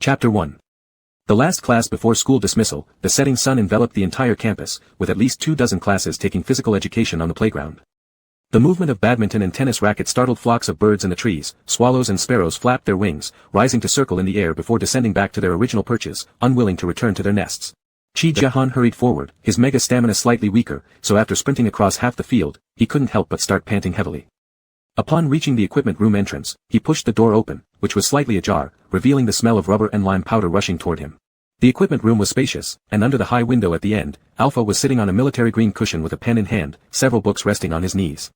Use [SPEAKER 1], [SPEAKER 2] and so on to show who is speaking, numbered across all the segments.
[SPEAKER 1] Chapter 1. The last class before school dismissal, the setting sun enveloped the entire campus, with at least 24 classes taking physical education on the playground. The movement of badminton and tennis rackets startled flocks of birds in the trees. Swallows and sparrows flapped their wings, rising to circle in the air before descending back to their original perches, unwilling to return to their nests. Chi Jahan hurried forward, his mega stamina slightly weaker, so after sprinting across half the field, he couldn't help but start panting heavily. Upon reaching the equipment room entrance, he pushed the door open, which was slightly ajar, revealing the smell of rubber and lime powder rushing toward him. The equipment room was spacious, and under the high window at the end, Alpha was sitting on a military green cushion with a pen in hand, several books resting on his knees.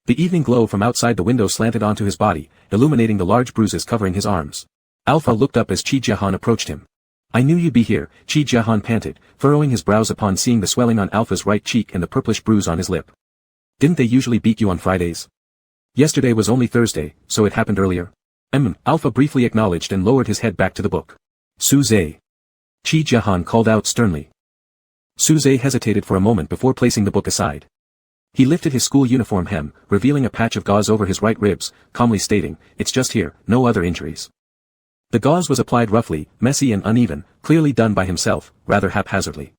[SPEAKER 1] The evening glow from outside the window slanted onto his body, illuminating the large bruises covering his arms. Alpha looked up as Chi Jahan approached him. "I knew you'd be here," Chi Jahan panted, furrowing his brows upon seeing the swelling on Alpha's right cheek and the purplish bruise on his lip. "Didn't they usually beat you on Fridays? Yesterday was only Thursday, so it happened earlier." Alpha briefly acknowledged and lowered his head back to the book. "Suze," Chi Jahan called out sternly. Suze hesitated for a moment before placing the book aside. He lifted his school uniform hem, revealing a patch of gauze over his right ribs, calmly stating, "It's just here, no other injuries." The gauze was applied roughly, messy and uneven, clearly done by himself, rather haphazardly.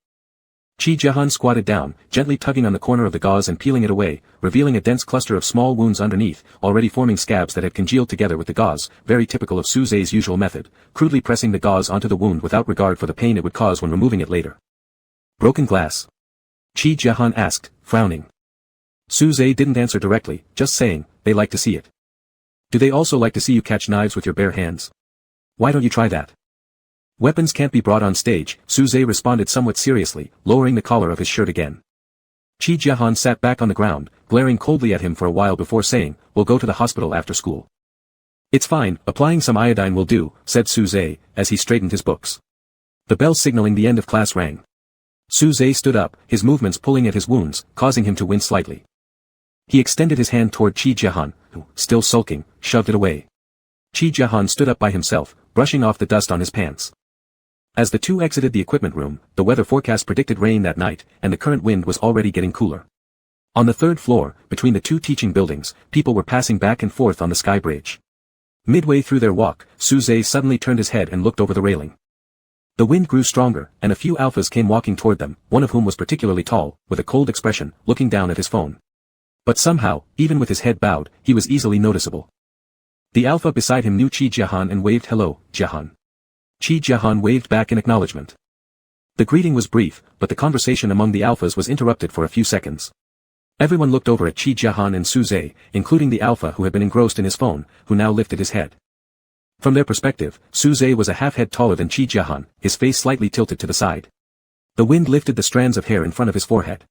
[SPEAKER 1] Chi Jahan squatted down, gently tugging on the corner of the gauze and peeling it away, revealing a dense cluster of small wounds underneath, already forming scabs that had congealed together with the gauze, very typical of Suze's usual method, crudely pressing the gauze onto the wound without regard for the pain it would cause when removing it later. "Broken glass?" Chi Jahan asked, frowning. Suze didn't answer directly, just saying, "They like to see it." "Do they also like to see you catch knives with your bare hands? Why don't you try that?" "Weapons can't be brought on stage," Suze responded somewhat seriously, lowering the collar of his shirt again. Chi Jahan sat back on the ground, glaring coldly at him for a while before saying, "We'll go to the hospital after school." "It's fine, applying some iodine will do," said Suze, as he straightened his books. The bell signaling the end of class rang. Suze stood up, his movements pulling at his wounds, causing him to wince slightly. He extended his hand toward Chi Jahan, who, still sulking, shoved it away. Chi Jahan stood up by himself, brushing off the dust on his pants. As the two exited the equipment room, the weather forecast predicted rain that night, and the current wind was already getting cooler. On the third floor, between the two teaching buildings, people were passing back and forth on the sky bridge. Midway through their walk, Suze suddenly turned his head and looked over the railing. The wind grew stronger, and a few alphas came walking toward them, one of whom was particularly tall, with a cold expression, looking down at his phone. But somehow, even with his head bowed, he was easily noticeable. The alpha beside him knew Chi Jahan and waved, "Hello, Jahan." Chi Jahan waved back in acknowledgement. The greeting was brief, but the conversation among the alphas was interrupted for a few seconds. Everyone looked over at Chi Jahan and Suze, including the alpha who had been engrossed in his phone, who now lifted his head. From their perspective, Suze was a half head taller than Chi Jahan, his face slightly tilted to the side. The wind lifted the strands of hair in front of his forehead.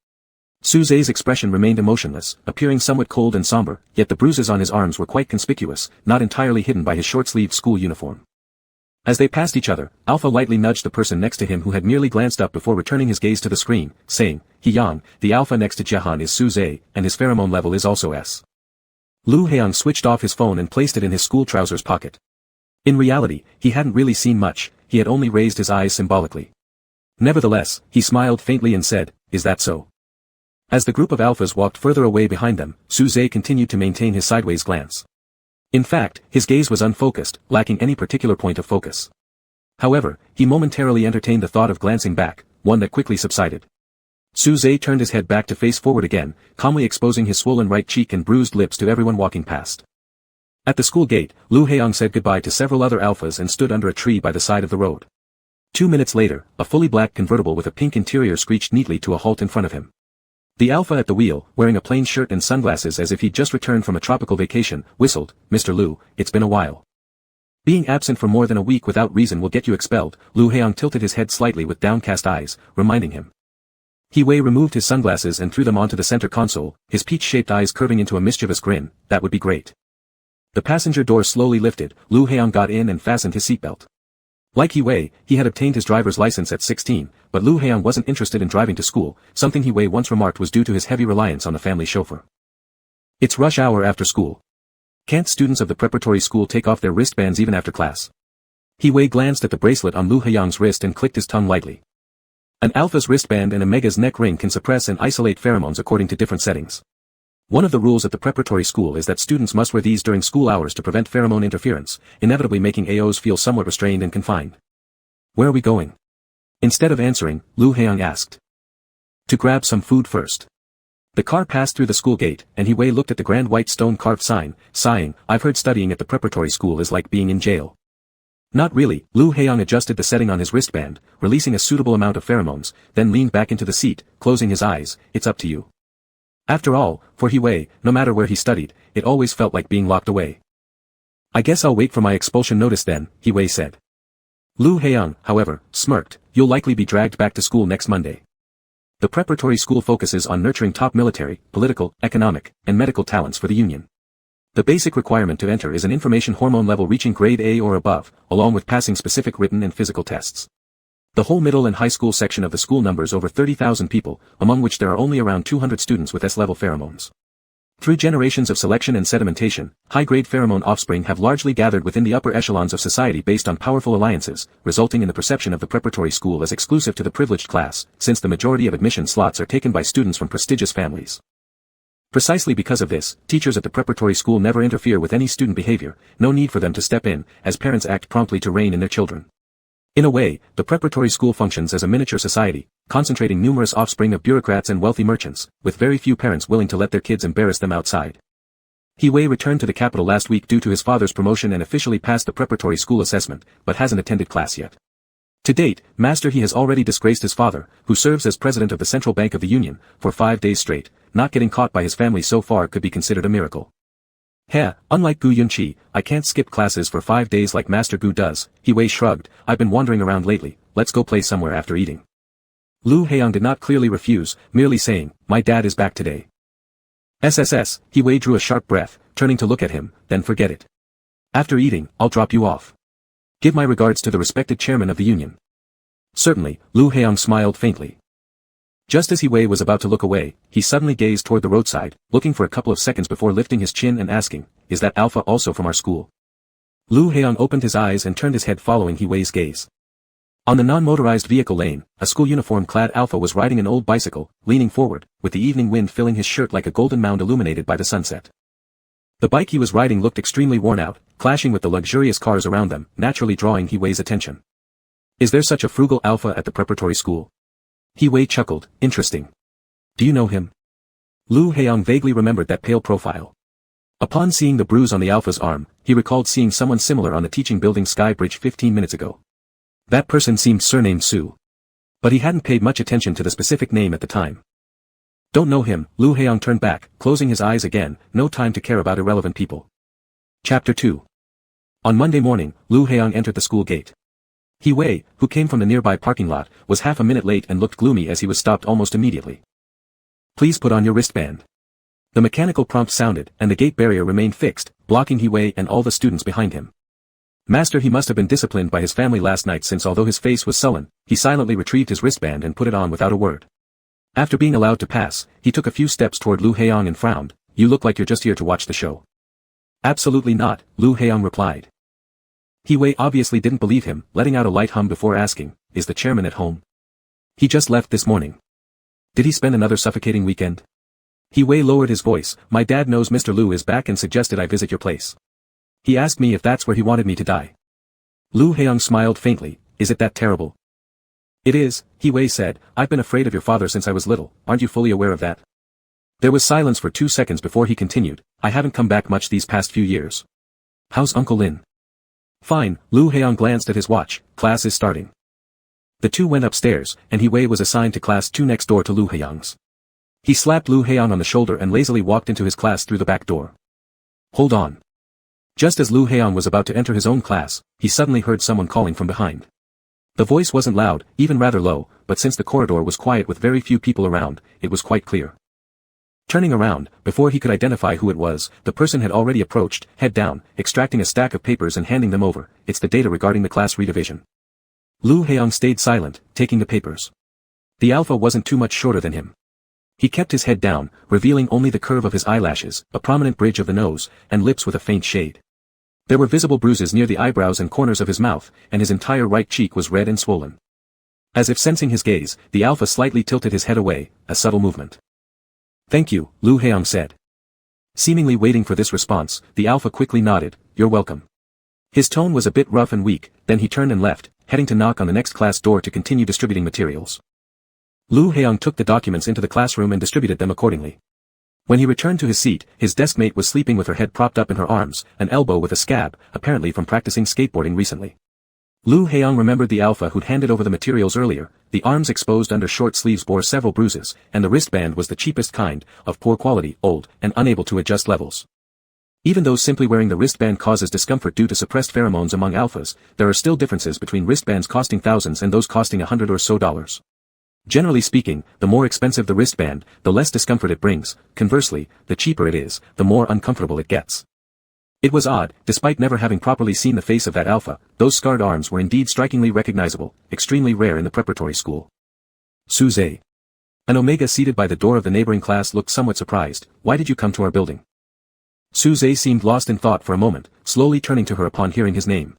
[SPEAKER 1] Suze's expression remained emotionless, appearing somewhat cold and somber, yet the bruises on his arms were quite conspicuous, not entirely hidden by his short-sleeved school uniform. As they passed each other, Alpha lightly nudged the person next to him who had merely glanced up before returning his gaze to the screen, saying, "He-yang, the alpha next to Jahan is Suze, and his pheromone level is also S." Lu Heiyang switched off his phone and placed it in his school trousers pocket. In reality, he hadn't really seen much, he had only raised his eyes symbolically. Nevertheless, he smiled faintly and said, "Is that so?" As the group of alphas walked further away behind them, Suze continued to maintain his sideways glance. In fact, his gaze was unfocused, lacking any particular point of focus. However, he momentarily entertained the thought of glancing back, one that quickly subsided. Suze turned his head back to face forward again, calmly exposing his swollen right cheek and bruised lips to everyone walking past. At the school gate, Lu Heiyang said goodbye to several other alphas and stood under a tree by the side of the road. 2 minutes later, a fully black convertible with a pink interior screeched neatly to a halt in front of him. The alpha at the wheel, wearing a plain shirt and sunglasses as if he'd just returned from a tropical vacation, whistled, "Mr. Lu, it's been a while." "Being absent for more than a week without reason will get you expelled." Lu Heiyang tilted his head slightly with downcast eyes, reminding him. He Wei removed his sunglasses and threw them onto the center console, his peach-shaped eyes curving into a mischievous grin. "That would be great." The passenger door slowly lifted, Lu Heiyang got in and fastened his seatbelt. Like He Wei, he had obtained his driver's license at 16, but Lu Heiyang wasn't interested in driving to school, something He Wei once remarked was due to his heavy reliance on the family chauffeur. "It's rush hour after school. Can't students of the preparatory school take off their wristbands even after class?" He Wei glanced at the bracelet on Lu Heiyang's wrist and clicked his tongue lightly. An alpha's wristband and a mega's neck ring can suppress and isolate pheromones according to different settings. One of the rules at the preparatory school is that students must wear these during school hours to prevent pheromone interference, inevitably making AOs feel somewhat restrained and confined. Where are we going? Instead of answering, Lu Heong asked. To grab some food first. The car passed through the school gate, and He Wei looked at the grand white stone-carved sign, sighing, I've heard studying at the preparatory school is like being in jail. Not really. Lu Heong adjusted the setting on his wristband, releasing a suitable amount of pheromones, then leaned back into the seat, closing his eyes, it's up to you. After all, for He Wei, no matter where he studied, it always felt like being locked away. I guess I'll wait for my expulsion notice then, He Wei said. Lu Heong, however, smirked, you'll likely be dragged back to school next Monday. The preparatory school focuses on nurturing top military, political, economic, and medical talents for the Union. The basic requirement to enter is an information hormone level reaching grade A or above, along with passing specific written and physical tests. The whole middle and high school section of the school numbers over 30,000 people, among which there are only around 200 students with S-level pheromones. Through generations of selection and sedimentation, high-grade pheromone offspring have largely gathered within the upper echelons of society based on powerful alliances, resulting in the perception of the preparatory school as exclusive to the privileged class, since the majority of admission slots are taken by students from prestigious families. Precisely because of this, teachers at the preparatory school never interfere with any student behavior, no need for them to step in, as parents act promptly to rein in their children. In a way, the preparatory school functions as a miniature society, concentrating numerous offspring of bureaucrats and wealthy merchants, with very few parents willing to let their kids embarrass them outside. He Wei returned to the capital last week due to his father's promotion and officially passed the preparatory school assessment, but hasn't attended class yet. To date, Master He has already disgraced his father, who serves as president of the Central Bank of the Union, for 5 days straight. Not getting caught by his family so far could be considered a miracle. Unlike Gu Yunqi, I can't skip classes for 5 days like Master Gu does, He Wei shrugged, I've been wandering around lately, let's go play somewhere after eating. Lu Heong did not clearly refuse, merely saying, my dad is back today. SSS, He Wei drew a sharp breath, turning to look at him, then forget it. After eating, I'll drop you off. Give my regards to the respected chairman of the union. Certainly, Lu Heong smiled faintly. Just as He Wei was about to look away, he suddenly gazed toward the roadside, looking for a couple of seconds before lifting his chin and asking, is that Alpha also from our school? Lu Heong opened his eyes and turned his head following He Wei's gaze. On the non-motorized vehicle lane, a school uniform-clad Alpha was riding an old bicycle, leaning forward, with the evening wind filling his shirt like a golden mound illuminated by the sunset. The bike he was riding looked extremely worn out, clashing with the luxurious cars around them, naturally drawing He Wei's attention. Is there such a frugal Alpha at the preparatory school? He Wei chuckled, interesting. Do you know him? Lu Heong vaguely remembered that pale profile. Upon seeing the bruise on the Alpha's arm, he recalled seeing someone similar on the teaching building sky bridge 15 minutes ago. That person seemed surnamed Su. But he hadn't paid much attention to the specific name at the time. Don't know him, Lu Heong turned back, closing his eyes again, no time to care about irrelevant people. Chapter 2. On Monday morning, Lu Heong entered the school gate. He Wei, who came from the nearby parking lot, was half a minute late and looked gloomy as he was stopped almost immediately. Please put on your wristband. The mechanical prompt sounded, and the gate barrier remained fixed, blocking He Wei and all the students behind him. Master He must have been disciplined by his family last night since although his face was sullen, he silently retrieved his wristband and put it on without a word. After being allowed to pass, he took a few steps toward Lu Heong and frowned, you look like you're just here to watch the show. Absolutely not, Lu Heong replied. He Wei obviously didn't believe him, letting out a light hum before asking, is the chairman at home? He just left this morning. Did he spend another suffocating weekend? He Wei lowered his voice, my dad knows Mr. Lu is back and suggested I visit your place. He asked me if that's where he wanted me to die. Lu Heong smiled faintly, is it that terrible? It is, He Wei said, I've been afraid of your father since I was little, aren't you fully aware of that? There was silence for 2 seconds before he continued, I haven't come back much these past few years. How's Uncle Lin? Fine, Lu Heong glanced at his watch, class is starting. The two went upstairs, and He Wei was assigned to class 2 next door to Lu Heong's. He slapped Lu Heong on the shoulder and lazily walked into his class through the back door. Hold on. Just as Lu Heong was about to enter his own class, he suddenly heard someone calling from behind. The voice wasn't loud, even rather low, but since the corridor was quiet with very few people around, it was quite clear. Turning around, before he could identify who it was, the person had already approached, head down, extracting a stack of papers and handing them over, it's the data regarding the class redivision. Lu Heong stayed silent, taking the papers. The Alpha wasn't too much shorter than him. He kept his head down, revealing only the curve of his eyelashes, a prominent bridge of the nose, and lips with a faint shade. There were visible bruises near the eyebrows and corners of his mouth, and his entire right cheek was red and swollen. As if sensing his gaze, the Alpha slightly tilted his head away, a subtle movement. Thank you, Lu Heong said. Seemingly waiting for this response, the alpha quickly nodded, "You're welcome." His tone was a bit rough and weak, then he turned and left, heading to knock on the next class door to continue distributing materials. Lu Heong took the documents into the classroom and distributed them accordingly. When he returned to his seat, his deskmate was sleeping with her head propped up in her arms, an elbow with a scab, apparently from practicing skateboarding recently. Lu Heong remembered the alpha who'd handed over the materials earlier. The arms exposed under short sleeves bore several bruises, and the wristband was the cheapest kind, of poor quality, old, and unable to adjust levels. Even though simply wearing the wristband causes discomfort due to suppressed pheromones among alphas, there are still differences between wristbands costing thousands and those costing $100 or so. Generally speaking, the more expensive the wristband, the less discomfort it brings. Conversely, the cheaper it is, the more uncomfortable it gets. It was odd, despite never having properly seen the face of that alpha, those scarred arms were indeed strikingly recognizable, extremely rare in the preparatory school. Suze. An Omega seated by the door of the neighboring class looked somewhat surprised. "Why did you come to our building?" Suze seemed lost in thought for a moment, slowly turning to her upon hearing his name.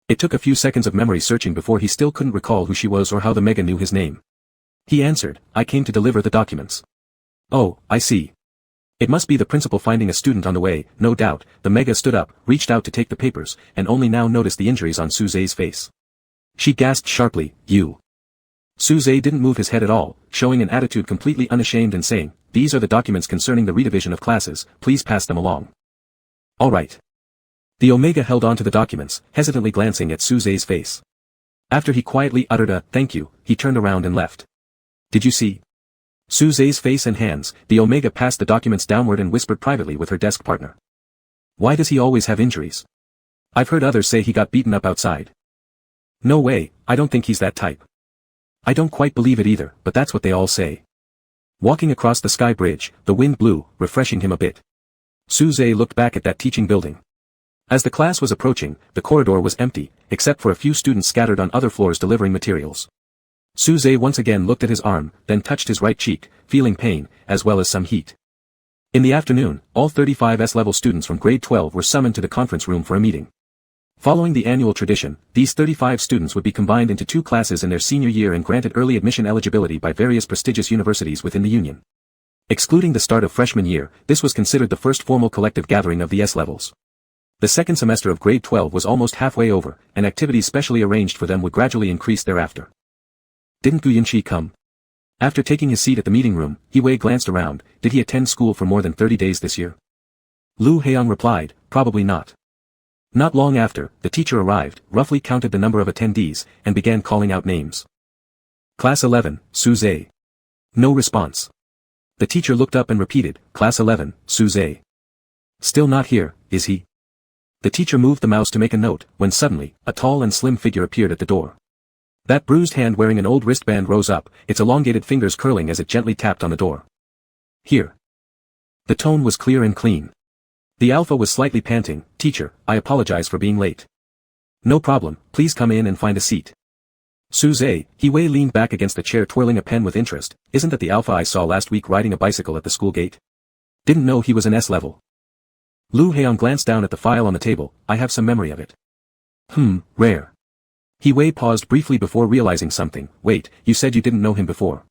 [SPEAKER 1] It took a few seconds of memory searching before he still couldn't recall who she was or how the Mega knew his name. He answered, "I came to deliver the documents." "Oh, I see. It must be the principal finding a student on the way." No doubt. The Mega stood up, reached out to take the papers, and only now noticed the injuries on Suze's face. She gasped sharply, "You." Suze didn't move his head at all, showing an attitude completely unashamed and saying, "These are the documents concerning the redivision of classes, please pass them along." "All right." The Omega held on to the documents, hesitantly glancing at Suze's face. After he quietly uttered a "thank you," he turned around and left. "Did you see Suze's face and hands?" The Omega passed the documents downward and whispered privately with her desk partner. "Why does he always have injuries? I've heard others say he got beaten up outside." "No way, I don't think he's that type." "I don't quite believe it either, but that's what they all say." Walking across the sky bridge, the wind blew, refreshing him a bit. Suze looked back at that teaching building. As the class was approaching, the corridor was empty, except for a few students scattered on other floors delivering materials. Suze once again looked at his arm, then touched his right cheek, feeling pain, as well as some heat. In the afternoon, all 35 S-level students from grade 12 were summoned to the conference room for a meeting. Following the annual tradition, these 35 students would be combined into 2 classes in their senior year and granted early admission eligibility by various prestigious universities within the Union. Excluding the start of freshman year, this was considered the first formal collective gathering of the S-levels. The second semester of grade 12 was almost halfway over, and activities specially arranged for them would gradually increase thereafter. Didn't Guyunchi come? After taking his seat at the meeting room, He-wei glanced around. Did he attend school for more than 30 days this year? Lu Heong replied, probably not. Not long after, the teacher arrived, roughly counted the number of attendees, and began calling out names. Class 11, Suze. No response. The teacher looked up and repeated, Class 11, Suze. Still not here, is he? The teacher moved the mouse to make a note, when suddenly, a tall and slim figure appeared at the door. That bruised hand wearing an old wristband rose up, its elongated fingers curling as it gently tapped on the door. Here. The tone was clear and clean. The alpha was slightly panting. Teacher, I apologize for being late. No problem, please come in and find a seat. Suze, He-wei leaned back against the chair twirling a pen with interest. Isn't that the alpha I saw last week riding a bicycle at the school gate? Didn't know he was an S-level. Lu Heong glanced down at the file on the table. I have some memory of it. Rare. He-wei paused briefly before realizing something. Wait, you said you didn't know him before.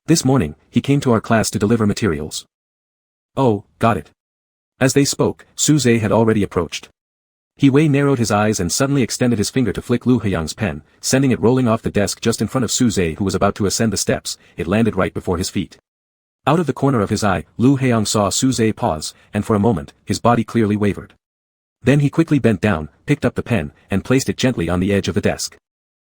[SPEAKER 1] This morning, he came to our class to deliver materials. Oh, got it. As they spoke, Suze had already approached. He-wei narrowed his eyes and suddenly extended his finger to flick Lu Heong's pen, sending it rolling off the desk just in front of Suze, who was about to ascend the steps. It landed right before his feet. Out of the corner of his eye, Lu Heong saw Suze pause, and for a moment, his body clearly wavered. Then he quickly bent down, picked up the pen, and placed it gently on the edge of the desk.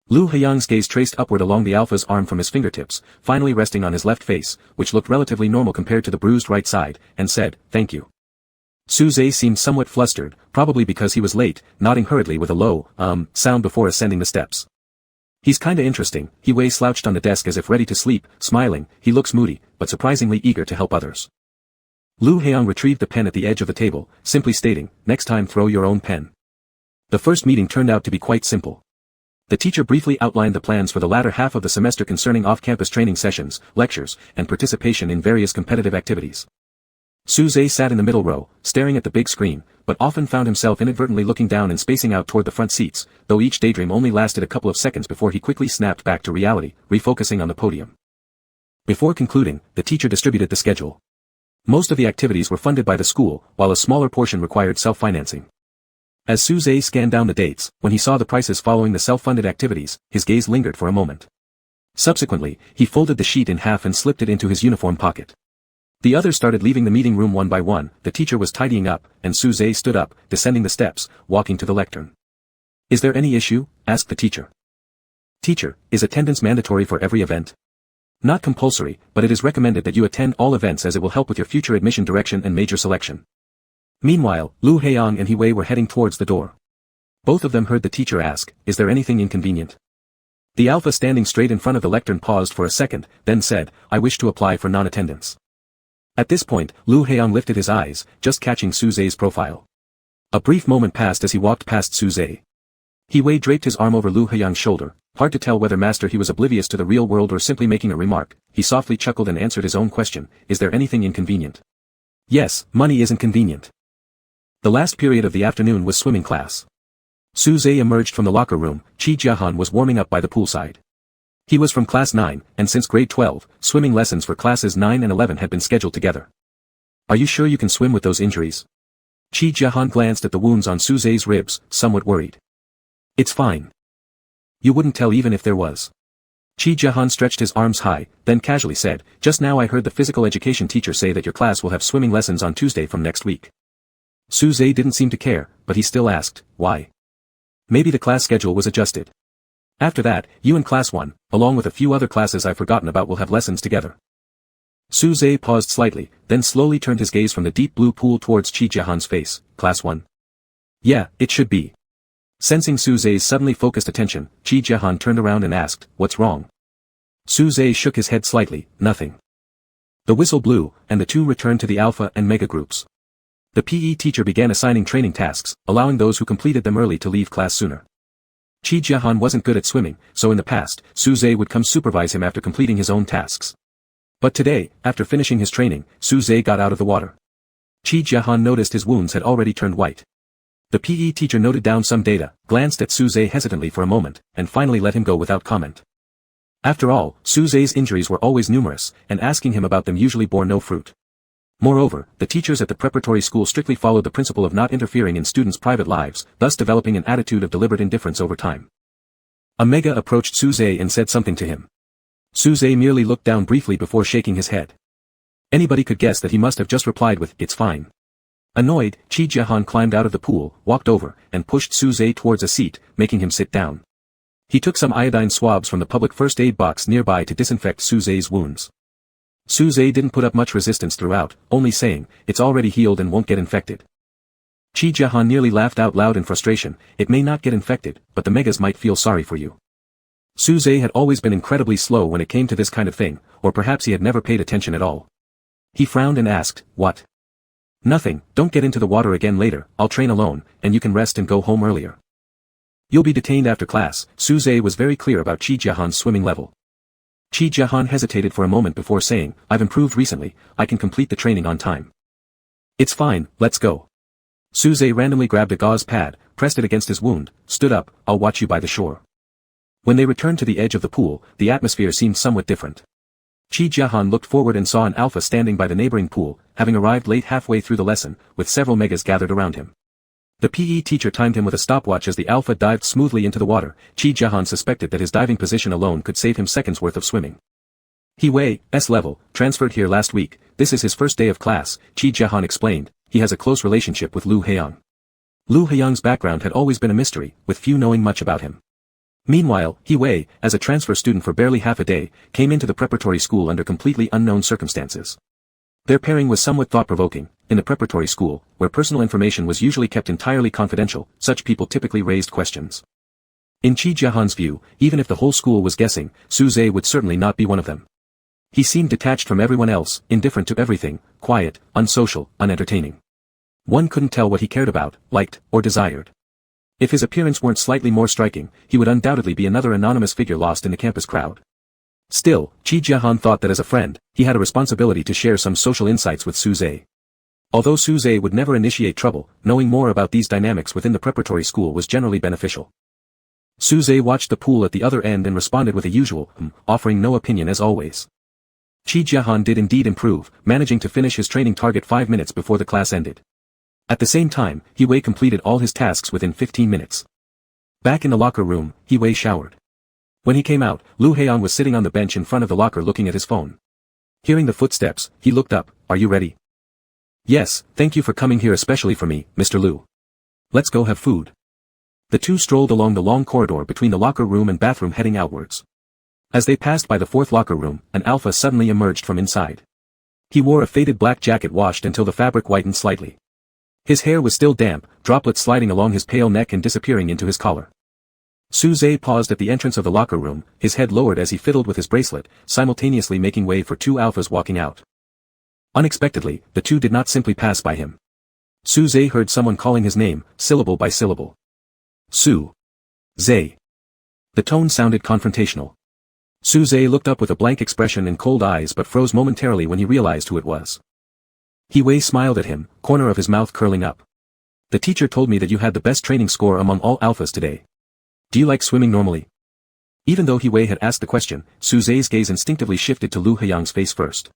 [SPEAKER 1] Lu Heong's gaze traced upward along the alpha's arm from his fingertips, finally resting on his left face, which looked relatively normal compared to the bruised right side, and said, Thank you. Suze seemed somewhat flustered, probably because he was late, nodding hurriedly with a low, sound before ascending the steps. He's kinda interesting. He-wei slouched on the desk as if ready to sleep, smiling. He looks moody, but surprisingly eager to help others. Lu Heong retrieved the pen at the edge of the table, simply stating, next time throw your own pen. The first meeting turned out to be quite simple. The teacher briefly outlined the plans for the latter half of the semester concerning off-campus training sessions, lectures, and participation in various competitive activities. Suze sat in the middle row, staring at the big screen, but often found himself inadvertently looking down and spacing out toward the front seats, though each daydream only lasted a couple of seconds before he quickly snapped back to reality, refocusing on the podium. Before concluding, the teacher distributed the schedule. Most of the activities were funded by the school, while a smaller portion required self-financing. As Suze scanned down the dates, when he saw the prices following the self-funded activities, his gaze lingered for a moment. Subsequently, he folded the sheet in half and slipped it into his uniform pocket. The others started leaving the meeting room one by one, the teacher was tidying up, and Suze stood up, descending the steps, walking to the lectern. "Is there any issue?" asked the teacher. "Teacher, is attendance mandatory for every event?" "Not compulsory, but it is recommended that you attend all events as it will help with your future admission direction and major selection." Meanwhile, Lu Heiyang and He Wei were heading towards the door. Both of them heard the teacher ask, "Is there anything inconvenient?" The alpha standing straight in front of the lectern paused for a second, then said, "I wish to apply for non-attendance." At this point, Lu Heiyang lifted his eyes, just catching Suze's profile. A brief moment passed as he walked past Suze. He Wei draped his arm over Lu Heiyang's shoulder, hard to tell whether master he was oblivious to the real world or simply making a remark. He softly chuckled and answered his own question, "Is there anything inconvenient?" "Yes, money isn't convenient." The last period of the afternoon was swimming class. Suze emerged from the locker room. Qi Jiahan was warming up by the poolside. He was from class 9, and since grade 12, swimming lessons for classes 9 and 11 had been scheduled together. "Are you sure you can swim with those injuries?" Qi Jiahan glanced at the wounds on Suze's ribs, somewhat worried. "It's fine." "You wouldn't tell even if there was." Qi Jiahan stretched his arms high, then casually said, "Just now I heard the physical education teacher say that your class will have swimming lessons on Tuesday from next week." Suze didn't seem to care, but he still asked, "Why?" "Maybe the class schedule was adjusted. After that, you and class 1, along with a few other classes I've forgotten about, will have lessons together." Suze paused slightly, then slowly turned his gaze from the deep blue pool towards Qi Jiahan's face. "Class 1? Yeah, it should be." Sensing Suze's suddenly focused attention, Qi Jiahan turned around and asked, "What's wrong?" Suze shook his head slightly, "Nothing." The whistle blew, and the two returned to the alpha and mega groups. The PE teacher began assigning training tasks, allowing those who completed them early to leave class sooner. Qi Jiahan wasn't good at swimming, so in the past, Suze would come supervise him after completing his own tasks. But today, after finishing his training, Suze got out of the water. Qi Jiahan noticed his wounds had already turned white. The PE teacher noted down some data, glanced at Suze hesitantly for a moment, and finally let him go without comment. After all, Suze's injuries were always numerous, and asking him about them usually bore no fruit. Moreover, the teachers at the preparatory school strictly followed the principle of not interfering in students' private lives, thus developing an attitude of deliberate indifference over time. A mega approached Suze and said something to him. Suze merely looked down briefly before shaking his head. Anybody could guess that he must have just replied with, "It's fine." Annoyed, Qi Jiahan climbed out of the pool, walked over, and pushed Suze towards a seat, making him sit down. He took some iodine swabs from the public first aid box nearby to disinfect Suze's wounds. Suze didn't put up much resistance throughout, only saying, "It's already healed and won't get infected." Qi Jiahan nearly laughed out loud in frustration. "It may not get infected, but the megas might feel sorry for you." Suze had always been incredibly slow when it came to this kind of thing, or perhaps he had never paid attention at all. He frowned and asked, "What?" "Nothing, don't get into the water again later, I'll train alone, and you can rest and go home earlier." "You'll be detained after class." Suze was very clear about Qi Jiahan's swimming level. Qi Jiahan hesitated for a moment before saying, "I've improved recently, I can complete the training on time." "It's fine, let's go." Suze randomly grabbed a gauze pad, pressed it against his wound, stood up, "I'll watch you by the shore." When they returned to the edge of the pool, the atmosphere seemed somewhat different. Qi Jiahan looked forward and saw an alpha standing by the neighboring pool, having arrived late halfway through the lesson, with several megas gathered around him. The PE teacher timed him with a stopwatch as the alpha dived smoothly into the water. Qi Jiahan suspected that his diving position alone could save him seconds worth of swimming. He Wei, S level, transferred here last week, this is his first day of class, Qi Jiahan explained. He has a close relationship with Lu Heiyang. Lu Heiyang's background had always been a mystery, with few knowing much about him. Meanwhile, He Wei, as a transfer student for barely half a day, came into the preparatory school under completely unknown circumstances. Their pairing was somewhat thought-provoking. In the preparatory school, where personal information was usually kept entirely confidential, such people typically raised questions. In Qi Jiahan's view, even if the whole school was guessing, Suze would certainly not be one of them. He seemed detached from everyone else, indifferent to everything, quiet, unsocial, unentertaining. One couldn't tell what he cared about, liked, or desired. If his appearance weren't slightly more striking, he would undoubtedly be another anonymous figure lost in the campus crowd. Still, Qi Jiahan thought that as a friend, he had a responsibility to share some social insights with Suze. Although Suze would never initiate trouble, knowing more about these dynamics within the preparatory school was generally beneficial. Suze watched the pool at the other end and responded with a usual, offering no opinion as always. Chi Jiahan did indeed improve, managing to finish his training target 5 minutes before the class ended. At the same time, He Wei completed all his tasks within 15 minutes. Back in the locker room, He Wei showered. When he came out, Lu Heiyang was sitting on the bench in front of the locker looking at his phone. Hearing the footsteps, he looked up. Are you ready? Yes, thank you for coming here especially for me, Mr. Lu. Let's go have food. The two strolled along the long corridor between the locker room and bathroom heading outwards. As they passed by the fourth locker room, an alpha suddenly emerged from inside. He wore a faded black jacket washed until the fabric whitened slightly. His hair was still damp, droplets sliding along his pale neck and disappearing into his collar. Su Zhe paused at the entrance of the locker room, his head lowered as he fiddled with his bracelet, simultaneously making way for two alphas walking out. Unexpectedly, the two did not simply pass by him. Su Zhe heard someone calling his name, syllable by syllable. Su Zhe. The tone sounded confrontational. Su Zhe looked up with a blank expression and cold eyes but froze momentarily when he realized who it was. He Wei smiled at him, corner of his mouth curling up. The teacher told me that you had the best training score among all alphas today. Do you like swimming normally? Even though He Wei had asked the question, Su Zhe's gaze instinctively shifted to Lu Heiyang's face first.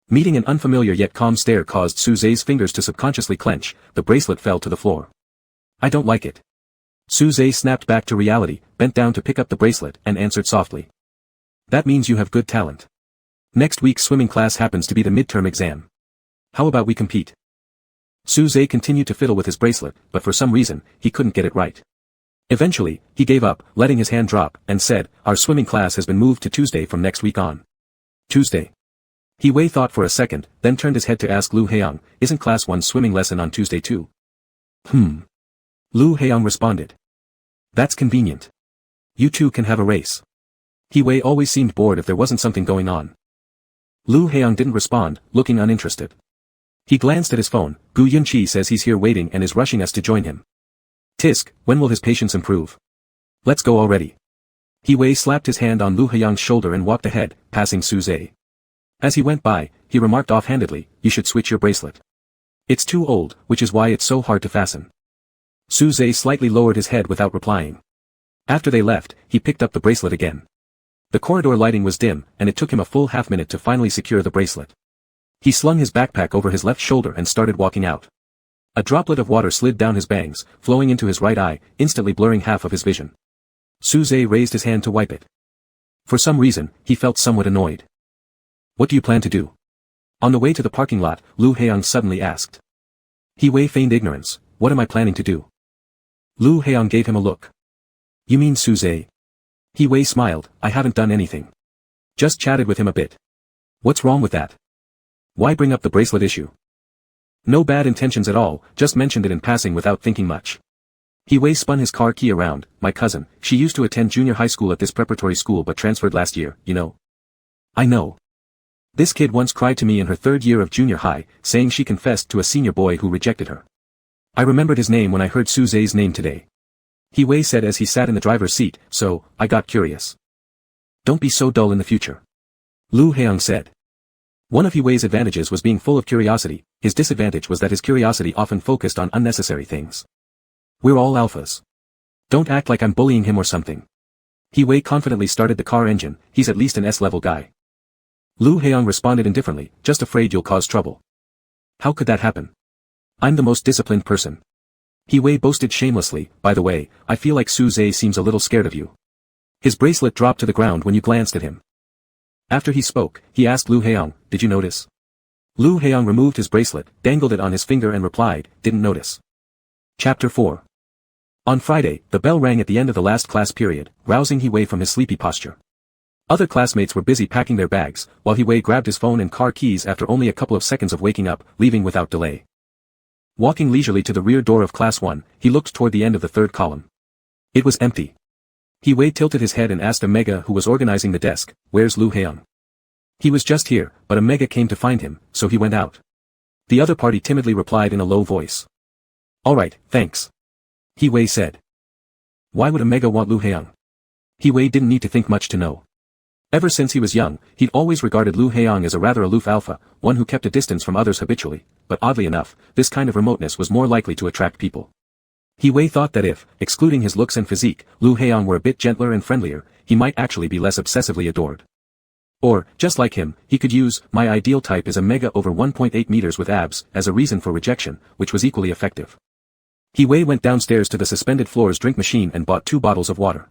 [SPEAKER 1] Meeting an unfamiliar yet calm stare caused Su Zhe's fingers to subconsciously clench, the bracelet fell to the floor. I don't like it. Su Zhe snapped back to reality, bent down to pick up the bracelet, and answered softly. That means you have good talent. Next week's swimming class happens to be the midterm exam. How about we compete? Su Zhe continued to fiddle with his bracelet, but for some reason, he couldn't get it right. Eventually, he gave up, letting his hand drop, and said, Our swimming class has been moved to Tuesday from next week on. Tuesday. He Wei thought for a second, then turned his head to ask Lu Heiyang, isn't class 1's swimming lesson on Tuesday too? Lu Heiyang responded. That's convenient. You two can have a race. He Wei always seemed bored if there wasn't something going on. Lu Heiyang didn't respond, looking uninterested. He glanced at his phone. Gu Yunqi says he's here waiting and is rushing us to join him. Tisk, when will his patience improve? Let's go already. He Wei slapped his hand on Lu Heiyang's shoulder and walked ahead, passing Su Zhe. As he went by, he remarked offhandedly, you should switch your bracelet. It's too old, which is why it's so hard to fasten. Su Zhe slightly lowered his head without replying. After they left, he picked up the bracelet again. The corridor lighting was dim, and it took him a full half-minute to finally secure the bracelet. He slung his backpack over his left shoulder and started walking out. A droplet of water slid down his bangs, flowing into his right eye, instantly blurring half of his vision. Su Zhe raised his hand to wipe it. For some reason, he felt somewhat annoyed. What do you plan to do? On the way to the parking lot, Lu Heiyang suddenly asked. He Wei feigned ignorance. What am I planning to do? Lu Heiyang gave him a look. You mean Su Zhe? He Wei smiled. I haven't done anything. Just chatted with him a bit. What's wrong with that? Why bring up the bracelet issue? No bad intentions at all, just mentioned it in passing without thinking much. He Wei spun his car key around. My cousin, she used to attend junior high school at this preparatory school but transferred last year, you know. I know. This kid once cried to me in her 3rd year of junior high, saying she confessed to a senior boy who rejected her. I remembered his name when I heard Su Zhe's name today. He Wei said as he sat in the driver's seat, so, I got curious. Don't be so dull in the future. Lu Heiyang said. One of He Wei's advantages was being full of curiosity, his disadvantage was that his curiosity often focused on unnecessary things. We're all alphas. Don't act like I'm bullying him or something. He Wei confidently started the car engine, he's at least an S-level guy. Lu Heiyang responded indifferently, just afraid you'll cause trouble. How could that happen? I'm the most disciplined person. He Wei boasted shamelessly, by the way, I feel like Su Zhe seems a little scared of you. His bracelet dropped to the ground when you glanced at him. After he spoke, he asked Lu Heiyang, did you notice? Lu Heiyang removed his bracelet, dangled it on his finger and replied, didn't notice. Chapter 4. On Friday, the bell rang at the end of the last class period, rousing He Wei from his sleepy posture. Other classmates were busy packing their bags, while He Wei grabbed his phone and car keys after only a couple of seconds of waking up, leaving without delay. Walking leisurely to the rear door of class 1, he looked toward the end of the 3rd column. It was empty. He Wei tilted his head and asked Omega who was organizing the desk, where's Lu Heiyang? He was just here, but Omega came to find him, so he went out. The other party timidly replied in a low voice. Alright, thanks. He Wei said. Why would Omega want Lu Heiyang? He Wei didn't need to think much to know. Ever since he was young, he'd always regarded Lu Heiyang as a rather aloof alpha, one who kept a distance from others habitually, but oddly enough, this kind of remoteness was more likely to attract people. He Wei thought that if, excluding his looks and physique, Lu Heiyang were a bit gentler and friendlier, he might actually be less obsessively adored. Or, just like him, he could use, my ideal type is a mega over 1.8 meters with abs, as a reason for rejection, which was equally effective. He-Wei went downstairs to the suspended floors drink machine and bought 2 bottles of water.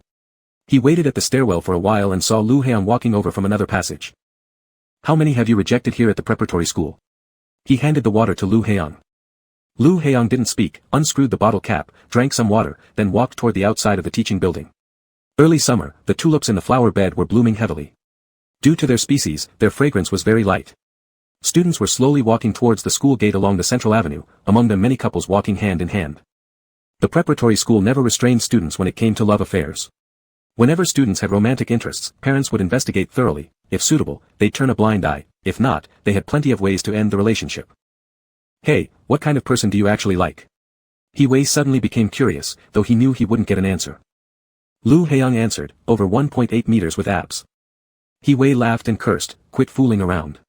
[SPEAKER 1] He waited at the stairwell for a while and saw Lu Heong walking over from another passage. How many have you rejected here at the preparatory school? He handed the water to Lu Heong. Lu Heong didn't speak, unscrewed the bottle cap, drank some water, then walked toward the outside of the teaching building. Early summer, the tulips in the flower bed were blooming heavily. Due to their species, their fragrance was very light. Students were slowly walking towards the school gate along the central avenue, among them many couples walking hand in hand. The preparatory school never restrained students when it came to love affairs. Whenever students had romantic interests, parents would investigate thoroughly. If suitable, they'd turn a blind eye. If not, they had plenty of ways to end the relationship. Hey, what kind of person do you actually like? He-Wei suddenly became curious, though he knew he wouldn't get an answer. Lu Heong answered, over 1.8 meters with abs. He-Wei laughed and cursed, quit fooling around.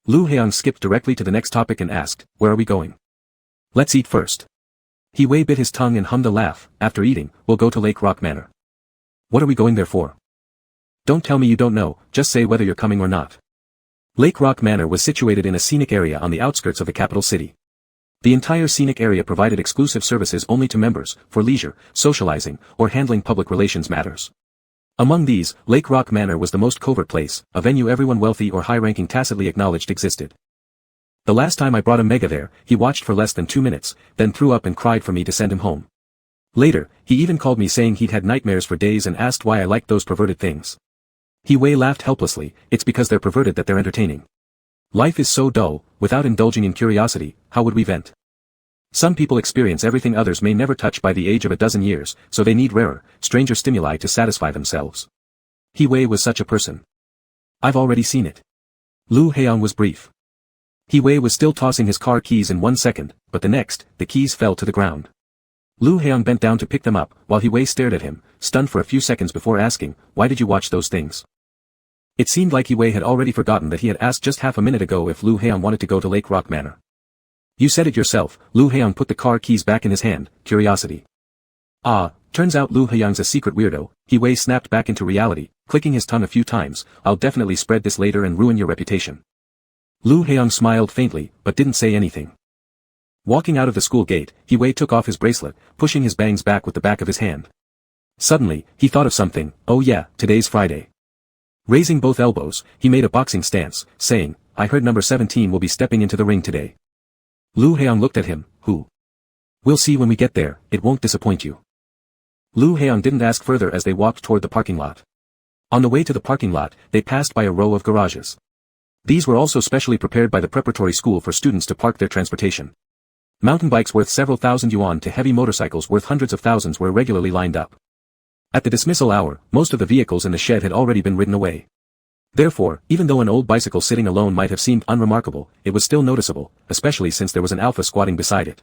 [SPEAKER 1] Lu Heong skipped directly to the next topic and asked, where are we going? Let's eat first. He-Wei bit his tongue and hummed a laugh. After eating, we'll go to Lake Rock Manor. What are we going there for? Don't tell me you don't know, just say whether you're coming or not. Lake Rock Manor was situated in a scenic area on the outskirts of the capital city. The entire scenic area provided exclusive services only to members, for leisure, socializing, or handling public relations matters. Among these, Lake Rock Manor was the most covert place, a venue everyone wealthy or high-ranking tacitly acknowledged existed. The last time I brought a mega there, he watched for less than 2 minutes, then threw up and cried for me to send him home. Later, he even called me saying he'd had nightmares for days and asked why I liked those perverted things. He-Wei laughed helplessly. It's because they're perverted that they're entertaining. Life is so dull, without indulging in curiosity, how would we vent? Some people experience everything others may never touch by the age of a dozen years, so they need rarer, stranger stimuli to satisfy themselves. He-Wei was such a person. I've already seen it. Lu Heong was brief. He-Wei was still tossing his car keys in 1 second, but the next, the keys fell to the ground. Lu Heong bent down to pick them up, while He-Wei stared at him, stunned for a few seconds before asking, why did you watch those things? It seemed like He-Wei had already forgotten that he had asked just half a minute ago if Lu Heong wanted to go to Lake Rock Manor. You said it yourself. Lu Heong put the car keys back in his hand, curiosity. Ah, turns out Lu Heong's a secret weirdo. He-Wei snapped back into reality, clicking his tongue a few times. I'll definitely spread this later and ruin your reputation. Lu Heong smiled faintly, but didn't say anything. Walking out of the school gate, He-Wei took off his bracelet, pushing his bangs back with the back of his hand. Suddenly, he thought of something. Oh yeah, today's Friday. Raising both elbows, he made a boxing stance, saying, I heard number 17 will be stepping into the ring today. Lu Heong looked at him. Who? We'll see when we get there, it won't disappoint you. Lu Heong didn't ask further as they walked toward the parking lot. On the way to the parking lot, they passed by a row of garages. These were also specially prepared by the preparatory school for students to park their transportation. Mountain bikes worth several thousand yuan to heavy motorcycles worth hundreds of thousands were regularly lined up. At the dismissal hour, most of the vehicles in the shed had already been ridden away. Therefore, even though an old bicycle sitting alone might have seemed unremarkable, it was still noticeable, especially since there was an alpha squatting beside it.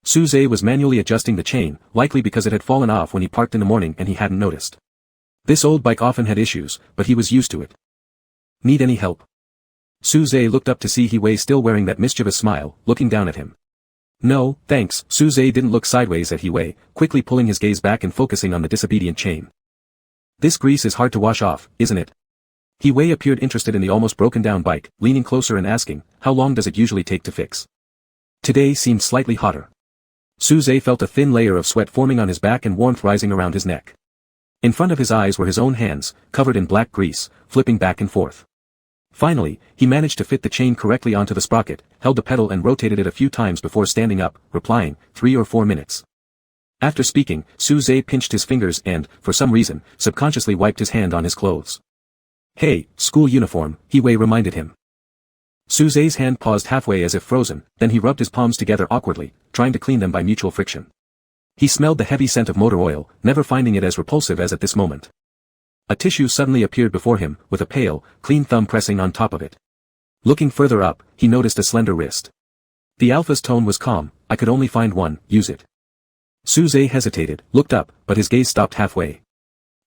[SPEAKER 1] Su-Zhe was manually adjusting the chain, likely because it had fallen off when he parked in the morning and he hadn't noticed. This old bike often had issues, but he was used to it. Need any help? Su-Zhe looked up to see He-Wei still wearing that mischievous smile, looking down at him. No, thanks. Su-Zhe didn't look sideways at He-Wei, quickly pulling his gaze back and focusing on the disobedient chain. This grease is hard to wash off, isn't it? He-Wei appeared interested in the almost broken down bike, leaning closer and asking, how long does it usually take to fix? Today seemed slightly hotter. Su-Zhe felt a thin layer of sweat forming on his back and warmth rising around his neck. In front of his eyes were his own hands, covered in black grease, flipping back and forth. Finally, he managed to fit the chain correctly onto the sprocket, held the pedal and rotated it a few times before standing up, replying, 3 or 4 minutes. After speaking, Su-Zhe pinched his fingers and, for some reason, subconsciously wiped his hand on his clothes. Hey, school uniform, He-Wei reminded him. Su-Zhe's hand paused halfway as if frozen, then he rubbed his palms together awkwardly, trying to clean them by mutual friction. He smelled the heavy scent of motor oil, never finding it as repulsive as at this moment. A tissue suddenly appeared before him, with a pale, clean thumb pressing on top of it. Looking further up, he noticed a slender wrist. The alpha's tone was calm. I could only find one, use it. Su-Zhe hesitated, looked up, but his gaze stopped halfway.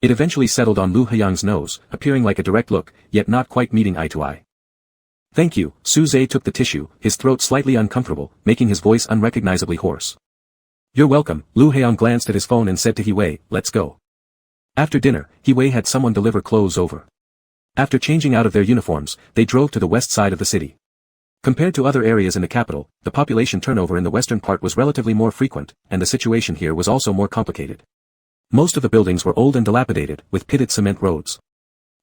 [SPEAKER 1] It eventually settled on Lu Heong's nose, appearing like a direct look, yet not quite meeting eye to eye. Thank you. Su-Zhe took the tissue, his throat slightly uncomfortable, making his voice unrecognizably hoarse. You're welcome. Lu Heong glanced at his phone and said to He-Wei, let's go. After dinner, He-Wei had someone deliver clothes over. After changing out of their uniforms, they drove to the west side of the city. Compared to other areas in the capital, the population turnover in the western part was relatively more frequent, and the situation here was also more complicated. Most of the buildings were old and dilapidated, with pitted cement roads.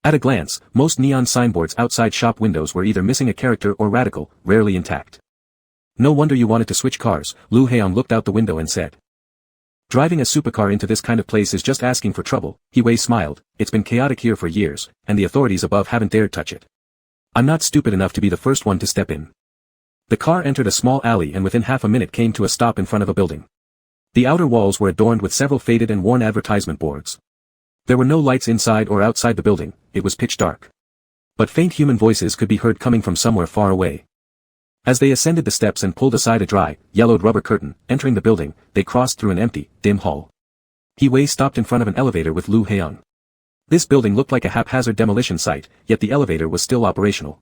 [SPEAKER 1] At a glance, most neon signboards outside shop windows were either missing a character or radical, rarely intact. No wonder you wanted to switch cars, Lu Heong looked out the window and said. Driving a supercar into this kind of place is just asking for trouble, He Wei smiled. It's been chaotic here for years, and the authorities above haven't dared touch it. I'm not stupid enough to be the first one to step in. The car entered a small alley and within half a minute came to a stop in front of a building. The outer walls were adorned with several faded and worn advertisement boards. There were no lights inside or outside the building, it was pitch dark. But faint human voices could be heard coming from somewhere far away. As they ascended the steps and pulled aside a dry, yellowed rubber curtain, entering the building, they crossed through an empty, dim hall. He Wei stopped in front of an elevator with Lu Heong. This building looked like a haphazard demolition site, yet the elevator was still operational.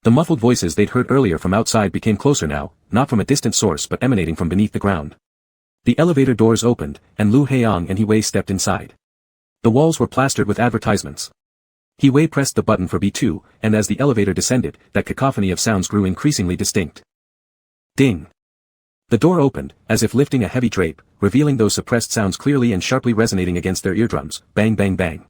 [SPEAKER 1] The muffled voices they'd heard earlier from outside became closer now, not from a distant source but emanating from beneath the ground. The elevator doors opened, and Lu Heong and He Wei stepped inside. The walls were plastered with advertisements. He Wei pressed the button for B2, and as the elevator descended, that cacophony of sounds grew increasingly distinct. Ding! The door opened, as if lifting a heavy drape, revealing those suppressed sounds clearly and sharply resonating against their eardrums. Bang bang bang.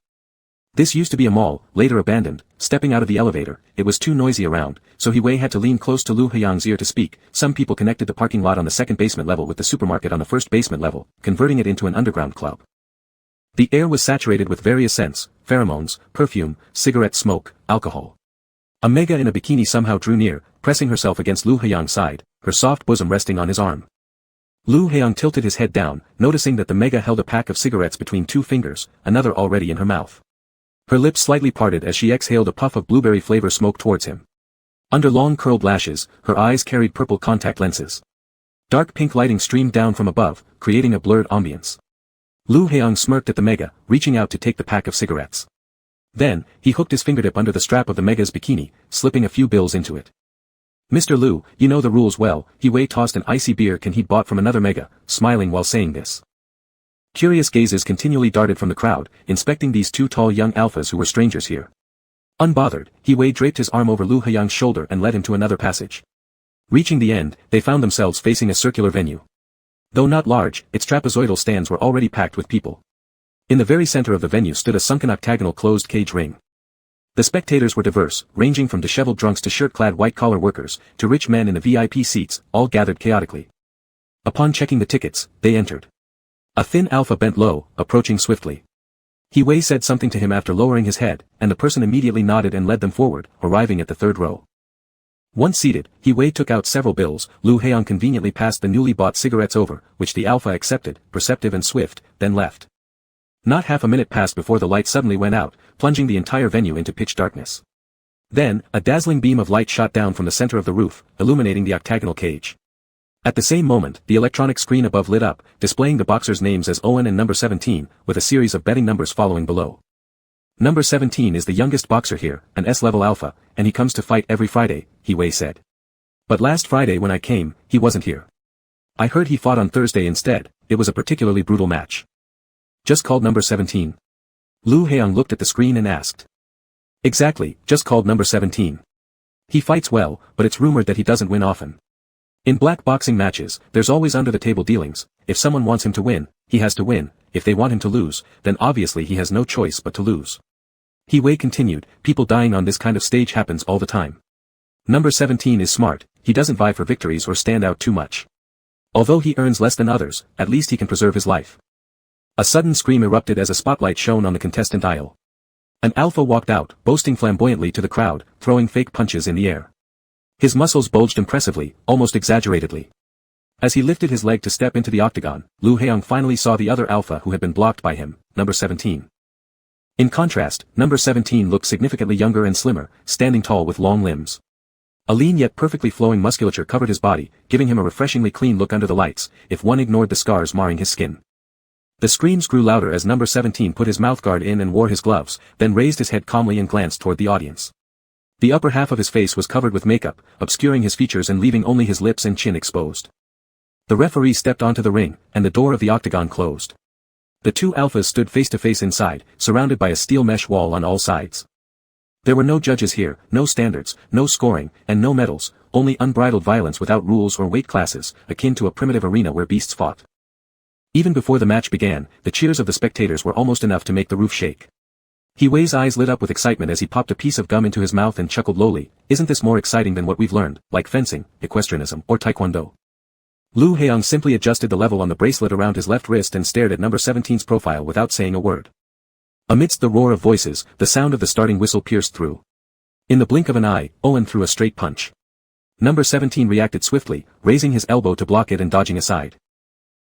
[SPEAKER 1] This used to be a mall, later abandoned. Stepping out of the elevator, it was too noisy around, so He Wei had to lean close to Lu Heong's ear to speak. Some people connected the parking lot on the second basement level with the supermarket on the first basement level, converting it into an underground club. The air was saturated with various scents, pheromones, perfume, cigarette smoke, alcohol. A mega in a bikini somehow drew near, pressing herself against Lu Heong's side, her soft bosom resting on his arm. Lu Heong tilted his head down, noticing that the mega held a pack of cigarettes between two fingers, another already in her mouth. Her lips slightly parted as she exhaled a puff of blueberry flavor smoke towards him. Under long curled lashes, her eyes carried purple contact lenses. Dark pink lighting streamed down from above, creating a blurred ambience. Lu Heong smirked at the mega, reaching out to take the pack of cigarettes. Then, he hooked his fingertip under the strap of the mega's bikini, slipping a few bills into it. Mr. Lu, you know the rules well. He Wei tossed an icy beer can he'd bought from another mega, smiling while saying this. Curious gazes continually darted from the crowd, inspecting these two tall young alphas who were strangers here. Unbothered, He Wei draped his arm over Lu Heong's shoulder and led him to another passage. Reaching the end, they found themselves facing a circular venue. Though not large, its trapezoidal stands were already packed with people. In the very center of the venue stood a sunken octagonal closed cage ring. The spectators were diverse, ranging from disheveled drunks to shirt-clad white-collar workers, to rich men in the VIP seats, all gathered chaotically. Upon checking the tickets, they entered. A thin alpha bent low, approaching swiftly. He Wei said something to him after lowering his head, and the person immediately nodded and led them forward, arriving at the third row. Once seated, He Wei took out several bills. Lu Heong conveniently passed the newly bought cigarettes over, which the alpha accepted, perceptive and swift, then left. Not half a minute passed before the light suddenly went out, plunging the entire venue into pitch darkness. Then, a dazzling beam of light shot down from the center of the roof, illuminating the octagonal cage. At the same moment, the electronic screen above lit up, displaying the boxers' names as Owen and number 17, with a series of betting numbers following below. Number 17 is the youngest boxer here, an S-level alpha, and he comes to fight every Friday, He Wei said. But last Friday when I came, he wasn't here. I heard he fought on Thursday instead. It was a particularly brutal match. Just called number 17. Lu Heong looked at the screen and asked. Exactly, just called number 17. He fights well, but it's rumored that he doesn't win often. In black boxing matches, there's always under-the-table dealings. If someone wants him to win, he has to win. If they want him to lose, then obviously he has no choice but to lose. He Wei continued, people dying on this kind of stage happens all the time. Number 17 is smart, he doesn't vie for victories or stand out too much. Although he earns less than others, at least he can preserve his life. A sudden scream erupted as a spotlight shone on the contestant aisle. An alpha walked out, boasting flamboyantly to the crowd, throwing fake punches in the air. His muscles bulged impressively, almost exaggeratedly. As he lifted his leg to step into the octagon, Lu Heong finally saw the other alpha who had been blocked by him, number 17. In contrast, number 17 looked significantly younger and slimmer, standing tall with long limbs. A lean yet perfectly flowing musculature covered his body, giving him a refreshingly clean look under the lights, if one ignored the scars marring his skin. The screams grew louder as number 17 put his mouthguard in and wore his gloves, then raised his head calmly and glanced toward the audience. The upper half of his face was covered with makeup, obscuring his features and leaving only his lips and chin exposed. The referee stepped onto the ring, and the door of the octagon closed. The two alphas stood face to face inside, surrounded by a steel mesh wall on all sides. There were no judges here, no standards, no scoring, and no medals, only unbridled violence without rules or weight classes, akin to a primitive arena where beasts fought. Even before the match began, the cheers of the spectators were almost enough to make the roof shake. He Wei's eyes lit up with excitement as he popped a piece of gum into his mouth and chuckled lowly, "Isn't this more exciting than what we've learned, like fencing, equestrianism, or taekwondo?" Lu Heong simply adjusted the level on the bracelet around his left wrist and stared at number 17's profile without saying a word. Amidst the roar of voices, the sound of the starting whistle pierced through. In the blink of an eye, Owen threw a straight punch. Number 17 reacted swiftly, raising his elbow to block it and dodging aside.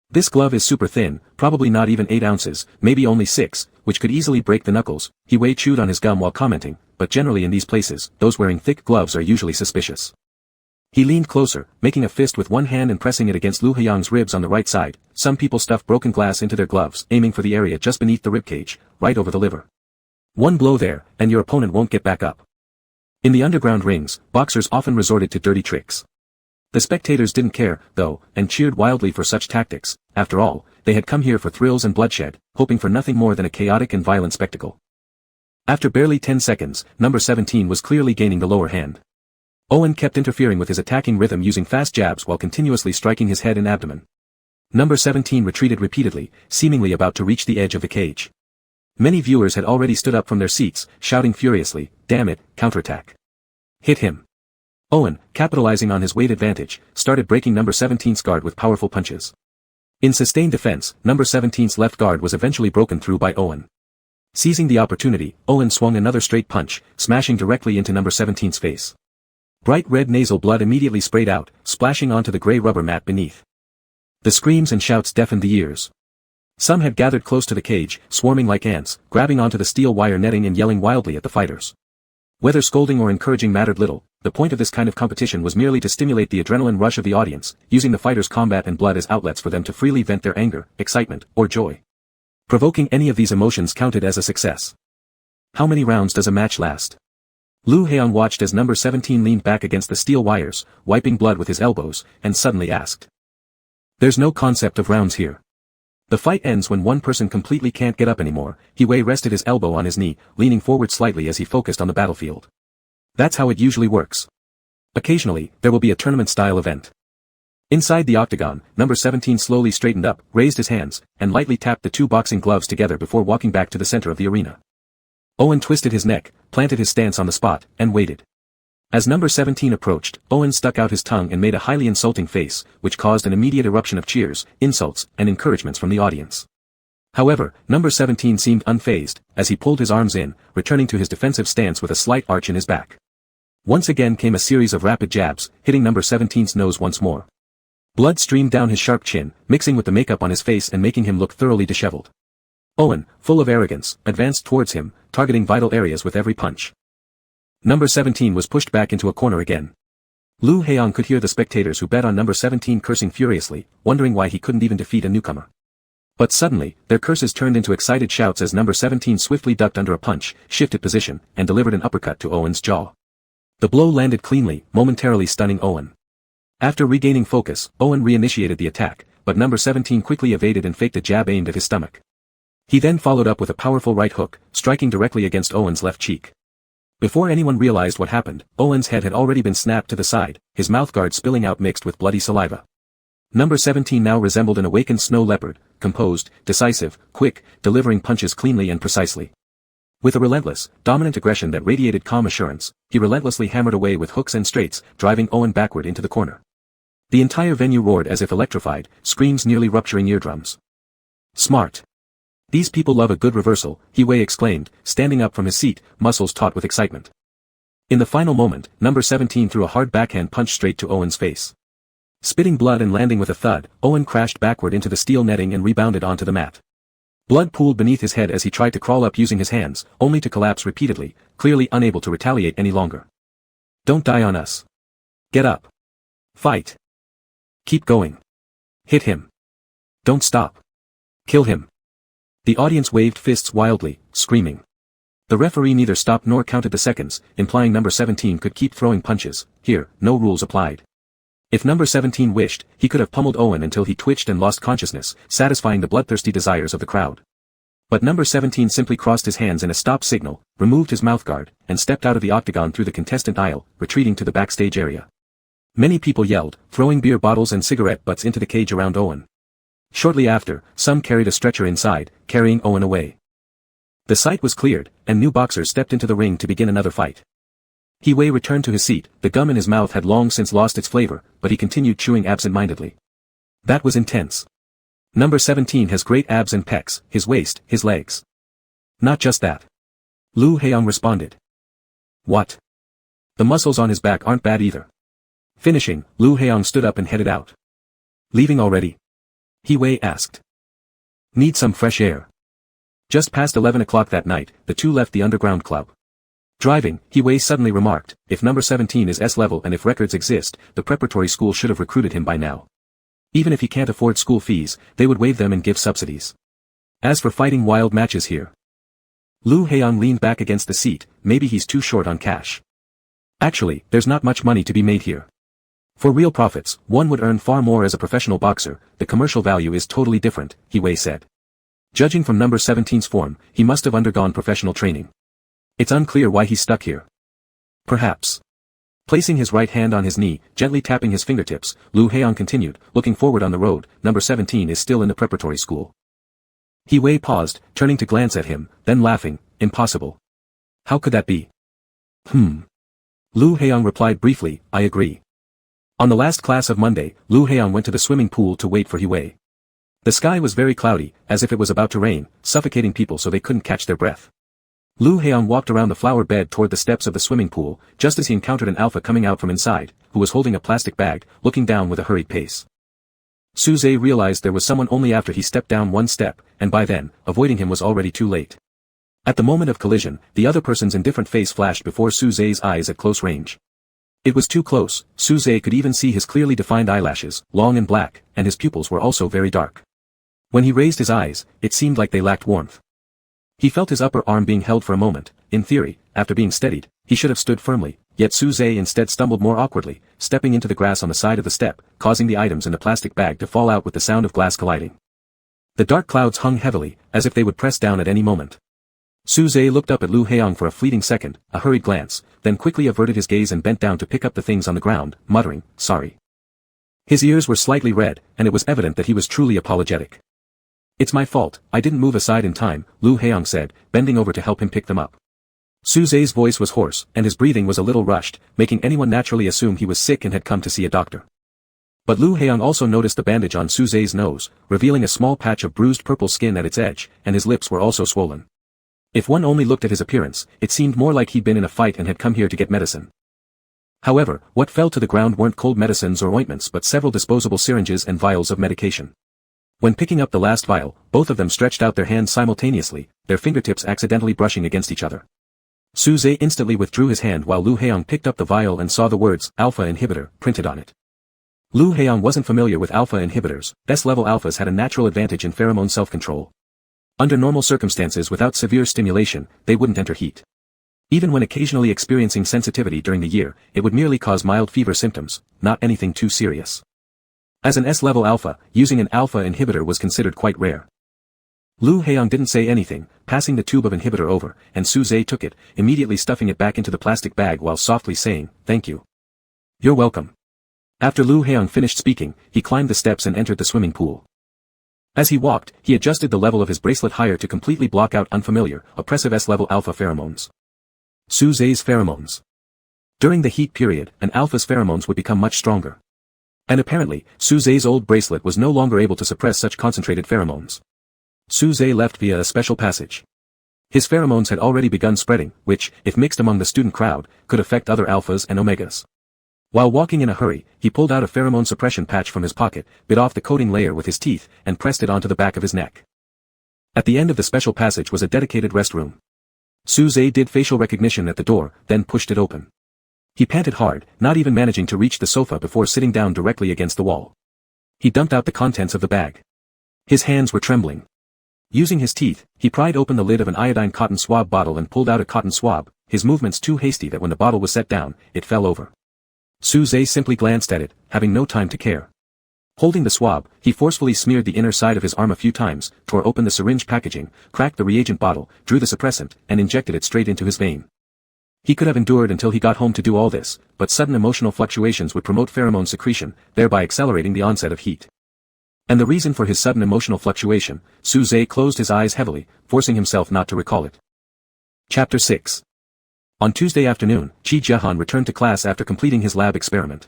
[SPEAKER 1] This glove is super thin, probably not even 8 ounces, maybe only 6, which could easily break the knuckles. He Wei chewed on his gum while commenting, but generally in these places, those wearing thick gloves are usually suspicious. He leaned closer, making a fist with one hand and pressing it against Lu Heong's ribs on the right side. Some people stuff broken glass into their gloves, aiming for the area just beneath the ribcage, right over the liver. One blow there, and your opponent won't get back up. In the underground rings, boxers often resorted to dirty tricks. The spectators didn't care, though, and cheered wildly for such tactics. After all, they had come here for thrills and bloodshed, hoping for nothing more than a chaotic and violent spectacle. After barely 10 seconds, number 17 was clearly gaining the lower hand. Owen kept interfering with his attacking rhythm using fast jabs while continuously striking his head and abdomen. Number 17 retreated repeatedly, seemingly about to reach the edge of the cage. Many viewers had already stood up from their seats, shouting furiously, "Damn it, counterattack. Hit him." Owen, capitalizing on his weight advantage, started breaking number 17's guard with powerful punches. In sustained defense, number 17's left guard was eventually broken through by Owen. Seizing the opportunity, Owen swung another straight punch, smashing directly into number 17's face. Bright red nasal blood immediately sprayed out, splashing onto the gray rubber mat beneath. The screams and shouts deafened the ears. Some had gathered close to the cage, swarming like ants, grabbing onto the steel wire netting and yelling wildly at the fighters. Whether scolding or encouraging mattered little. The point of this kind of competition was merely to stimulate the adrenaline rush of the audience, using the fighters' combat and blood as outlets for them to freely vent their anger, excitement, or joy. Provoking any of these emotions counted as a success. How many rounds does a match last? Lu Heong watched as number 17 leaned back against the steel wires, wiping blood with his elbows, and suddenly asked. "There's no concept of rounds here. The fight ends when one person completely can't get up anymore." He Wei rested his elbow on his knee, leaning forward slightly as he focused on the battlefield. "That's how it usually works. Occasionally, there will be a tournament-style event." Inside the octagon, number 17 slowly straightened up, raised his hands, and lightly tapped the two boxing gloves together before walking back to the center of the arena. Owen twisted his neck, planted his stance on the spot, and waited. As number 17 approached, Owen stuck out his tongue and made a highly insulting face, which caused an immediate eruption of cheers, insults, and encouragements from the audience. However, number 17 seemed unfazed, as he pulled his arms in, returning to his defensive stance with a slight arch in his back. Once again came a series of rapid jabs, hitting number 17's nose once more. Blood streamed down his sharp chin, mixing with the makeup on his face and making him look thoroughly disheveled. Owen, full of arrogance, advanced towards him, targeting vital areas with every punch. Number 17 was pushed back into a corner again. Lu Heong could hear the spectators who bet on number 17 cursing furiously, wondering why he couldn't even defeat a newcomer. But suddenly, their curses turned into excited shouts as number 17 swiftly ducked under a punch, shifted position, and delivered an uppercut to Owen's jaw. The blow landed cleanly, momentarily stunning Owen. After regaining focus, Owen reinitiated the attack, but number 17 quickly evaded and faked a jab aimed at his stomach. He then followed up with a powerful right hook, striking directly against Owen's left cheek. Before anyone realized what happened, Owen's head had already been snapped to the side, his mouthguard spilling out mixed with bloody saliva. Number 17 now resembled an awakened snow leopard, composed, decisive, quick, delivering punches cleanly and precisely. With a relentless, dominant aggression that radiated calm assurance, he relentlessly hammered away with hooks and straights, driving Owen backward into the corner. The entire venue roared as if electrified, screams nearly rupturing eardrums. "Smart. These people love a good reversal," He Wei exclaimed, standing up from his seat, muscles taut with excitement. In the final moment, number 17 threw a hard backhand punch straight to Owen's face. Spitting blood and landing with a thud, Owen crashed backward into the steel netting and rebounded onto the mat. Blood pooled beneath his head as he tried to crawl up using his hands, only to collapse repeatedly, clearly unable to retaliate any longer. "Don't die on us. Get up. Fight. Keep going. Hit him. Don't stop. Kill him." The audience waved fists wildly, screaming. The referee neither stopped nor counted the seconds, implying number 17 could keep throwing punches. Here, no rules applied. If number 17 wished, he could have pummeled Owen until he twitched and lost consciousness, satisfying the bloodthirsty desires of the crowd. But number 17 simply crossed his hands in a stop signal, removed his mouthguard, and stepped out of the octagon through the contestant aisle, retreating to the backstage area. Many people yelled, throwing beer bottles and cigarette butts into the cage around Owen. Shortly after, some carried a stretcher inside, carrying Owen away. The site was cleared, and new boxers stepped into the ring to begin another fight. Hiwei returned to his seat. The gum in his mouth had long since lost its flavor, but he continued chewing absent-mindedly. That was intense. Number 17 has great abs and pecs, his waist, his legs. Not just that. Lu Heong responded. What? The muscles on his back aren't bad either. Finishing, Lu Heong stood up and headed out. Leaving already? Hiwei asked. Need some fresh air. Just past 11 o'clock that night, the two left the underground club. Driving, Hiwei suddenly remarked, if number 17 is S-level and if records exist, the preparatory school should have recruited him by now. Even if he can't afford school fees, they would waive them and give subsidies. As for fighting wild matches here. Lu Heong leaned back against the seat, maybe he's too short on cash. Actually, there's not much money to be made here. For real profits, one would earn far more as a professional boxer. The commercial value is totally different, Hiwei said. Judging from number 17's form, he must have undergone professional training. It's unclear why he's stuck here. Perhaps. Placing his right hand on his knee, gently tapping his fingertips, Lu Heong continued, looking forward on the road. Number 17 is still in the preparatory school. Hiwei paused, turning to glance at him, then laughing, impossible. How could that be? Lu Heong replied briefly, I agree. On the last class of Monday, Lu Heong went to the swimming pool to wait for Hiwei. The sky was very cloudy, as if it was about to rain, suffocating people so they couldn't catch their breath. Lu Heong walked around the flower bed toward the steps of the swimming pool, just as he encountered an alpha coming out from inside, who was holding a plastic bag, looking down with a hurried pace. Suze realized there was someone only after he stepped down one step, and by then, avoiding him was already too late. At the moment of collision, the other person's indifferent face flashed before Suze's eyes at close range. It was too close. Suze could even see his clearly defined eyelashes, long and black, and his pupils were also very dark. When he raised his eyes, it seemed like they lacked warmth. He felt his upper arm being held for a moment. In theory, after being steadied, he should have stood firmly, yet Suze instead stumbled more awkwardly, stepping into the grass on the side of the step, causing the items in the plastic bag to fall out with the sound of glass colliding. The dark clouds hung heavily, as if they would press down at any moment. Suze looked up at Lu Heong for a fleeting second, a hurried glance, then quickly averted his gaze and bent down to pick up the things on the ground, muttering, sorry. His ears were slightly red, and it was evident that he was truly apologetic. It's my fault, I didn't move aside in time, Lu Heong said, bending over to help him pick them up. Suze's voice was hoarse, and his breathing was a little rushed, making anyone naturally assume he was sick and had come to see a doctor. But Lu Heong also noticed the bandage on Suze's nose, revealing a small patch of bruised purple skin at its edge, and his lips were also swollen. If one only looked at his appearance, it seemed more like he'd been in a fight and had come here to get medicine. However, what fell to the ground weren't cold medicines or ointments but several disposable syringes and vials of medication. When picking up the last vial, both of them stretched out their hands simultaneously, their fingertips accidentally brushing against each other. Suze instantly withdrew his hand while Lu Heong picked up the vial and saw the words, Alpha Inhibitor, printed on it. Lu Heong wasn't familiar with alpha inhibitors. S-level alphas had a natural advantage in pheromone self-control. Under normal circumstances without severe stimulation, they wouldn't enter heat. Even when occasionally experiencing sensitivity during the year, it would merely cause mild fever symptoms, not anything too serious. As an S-level alpha, using an alpha inhibitor was considered quite rare. Lu Heong didn't say anything, passing the tube of inhibitor over, and Suze took it, immediately stuffing it back into the plastic bag while softly saying, thank you. You're welcome. After Lu Heong finished speaking, he climbed the steps and entered the swimming pool. As he walked, he adjusted the level of his bracelet higher to completely block out unfamiliar, oppressive S-level alpha pheromones. Suze's pheromones. During the heat period, an alpha's pheromones would become much stronger. And apparently, Suze's old bracelet was no longer able to suppress such concentrated pheromones. Suze left via a special passage. His pheromones had already begun spreading, which, if mixed among the student crowd, could affect other alphas and omegas. While walking in a hurry, he pulled out a pheromone suppression patch from his pocket, bit off the coating layer with his teeth, and pressed it onto the back of his neck. At the end of the special passage was a dedicated restroom. Suze did facial recognition at the door, then pushed it open. He panted hard, not even managing to reach the sofa before sitting down directly against the wall. He dumped out the contents of the bag. His hands were trembling. Using his teeth, he pried open the lid of an iodine cotton swab bottle and pulled out a cotton swab, his movements too hasty that when the bottle was set down, it fell over. Suze simply glanced at it, having no time to care. Holding the swab, he forcefully smeared the inner side of his arm a few times, tore open the syringe packaging, cracked the reagent bottle, drew the suppressant, and injected it straight into his vein. He could have endured until he got home to do all this, but sudden emotional fluctuations would promote pheromone secretion, thereby accelerating the onset of heat. And the reason for his sudden emotional fluctuation, Su-zhe closed his eyes heavily, forcing himself not to recall it. Chapter 6. On Tuesday afternoon, Qi Jiahan returned to class after completing his lab experiment.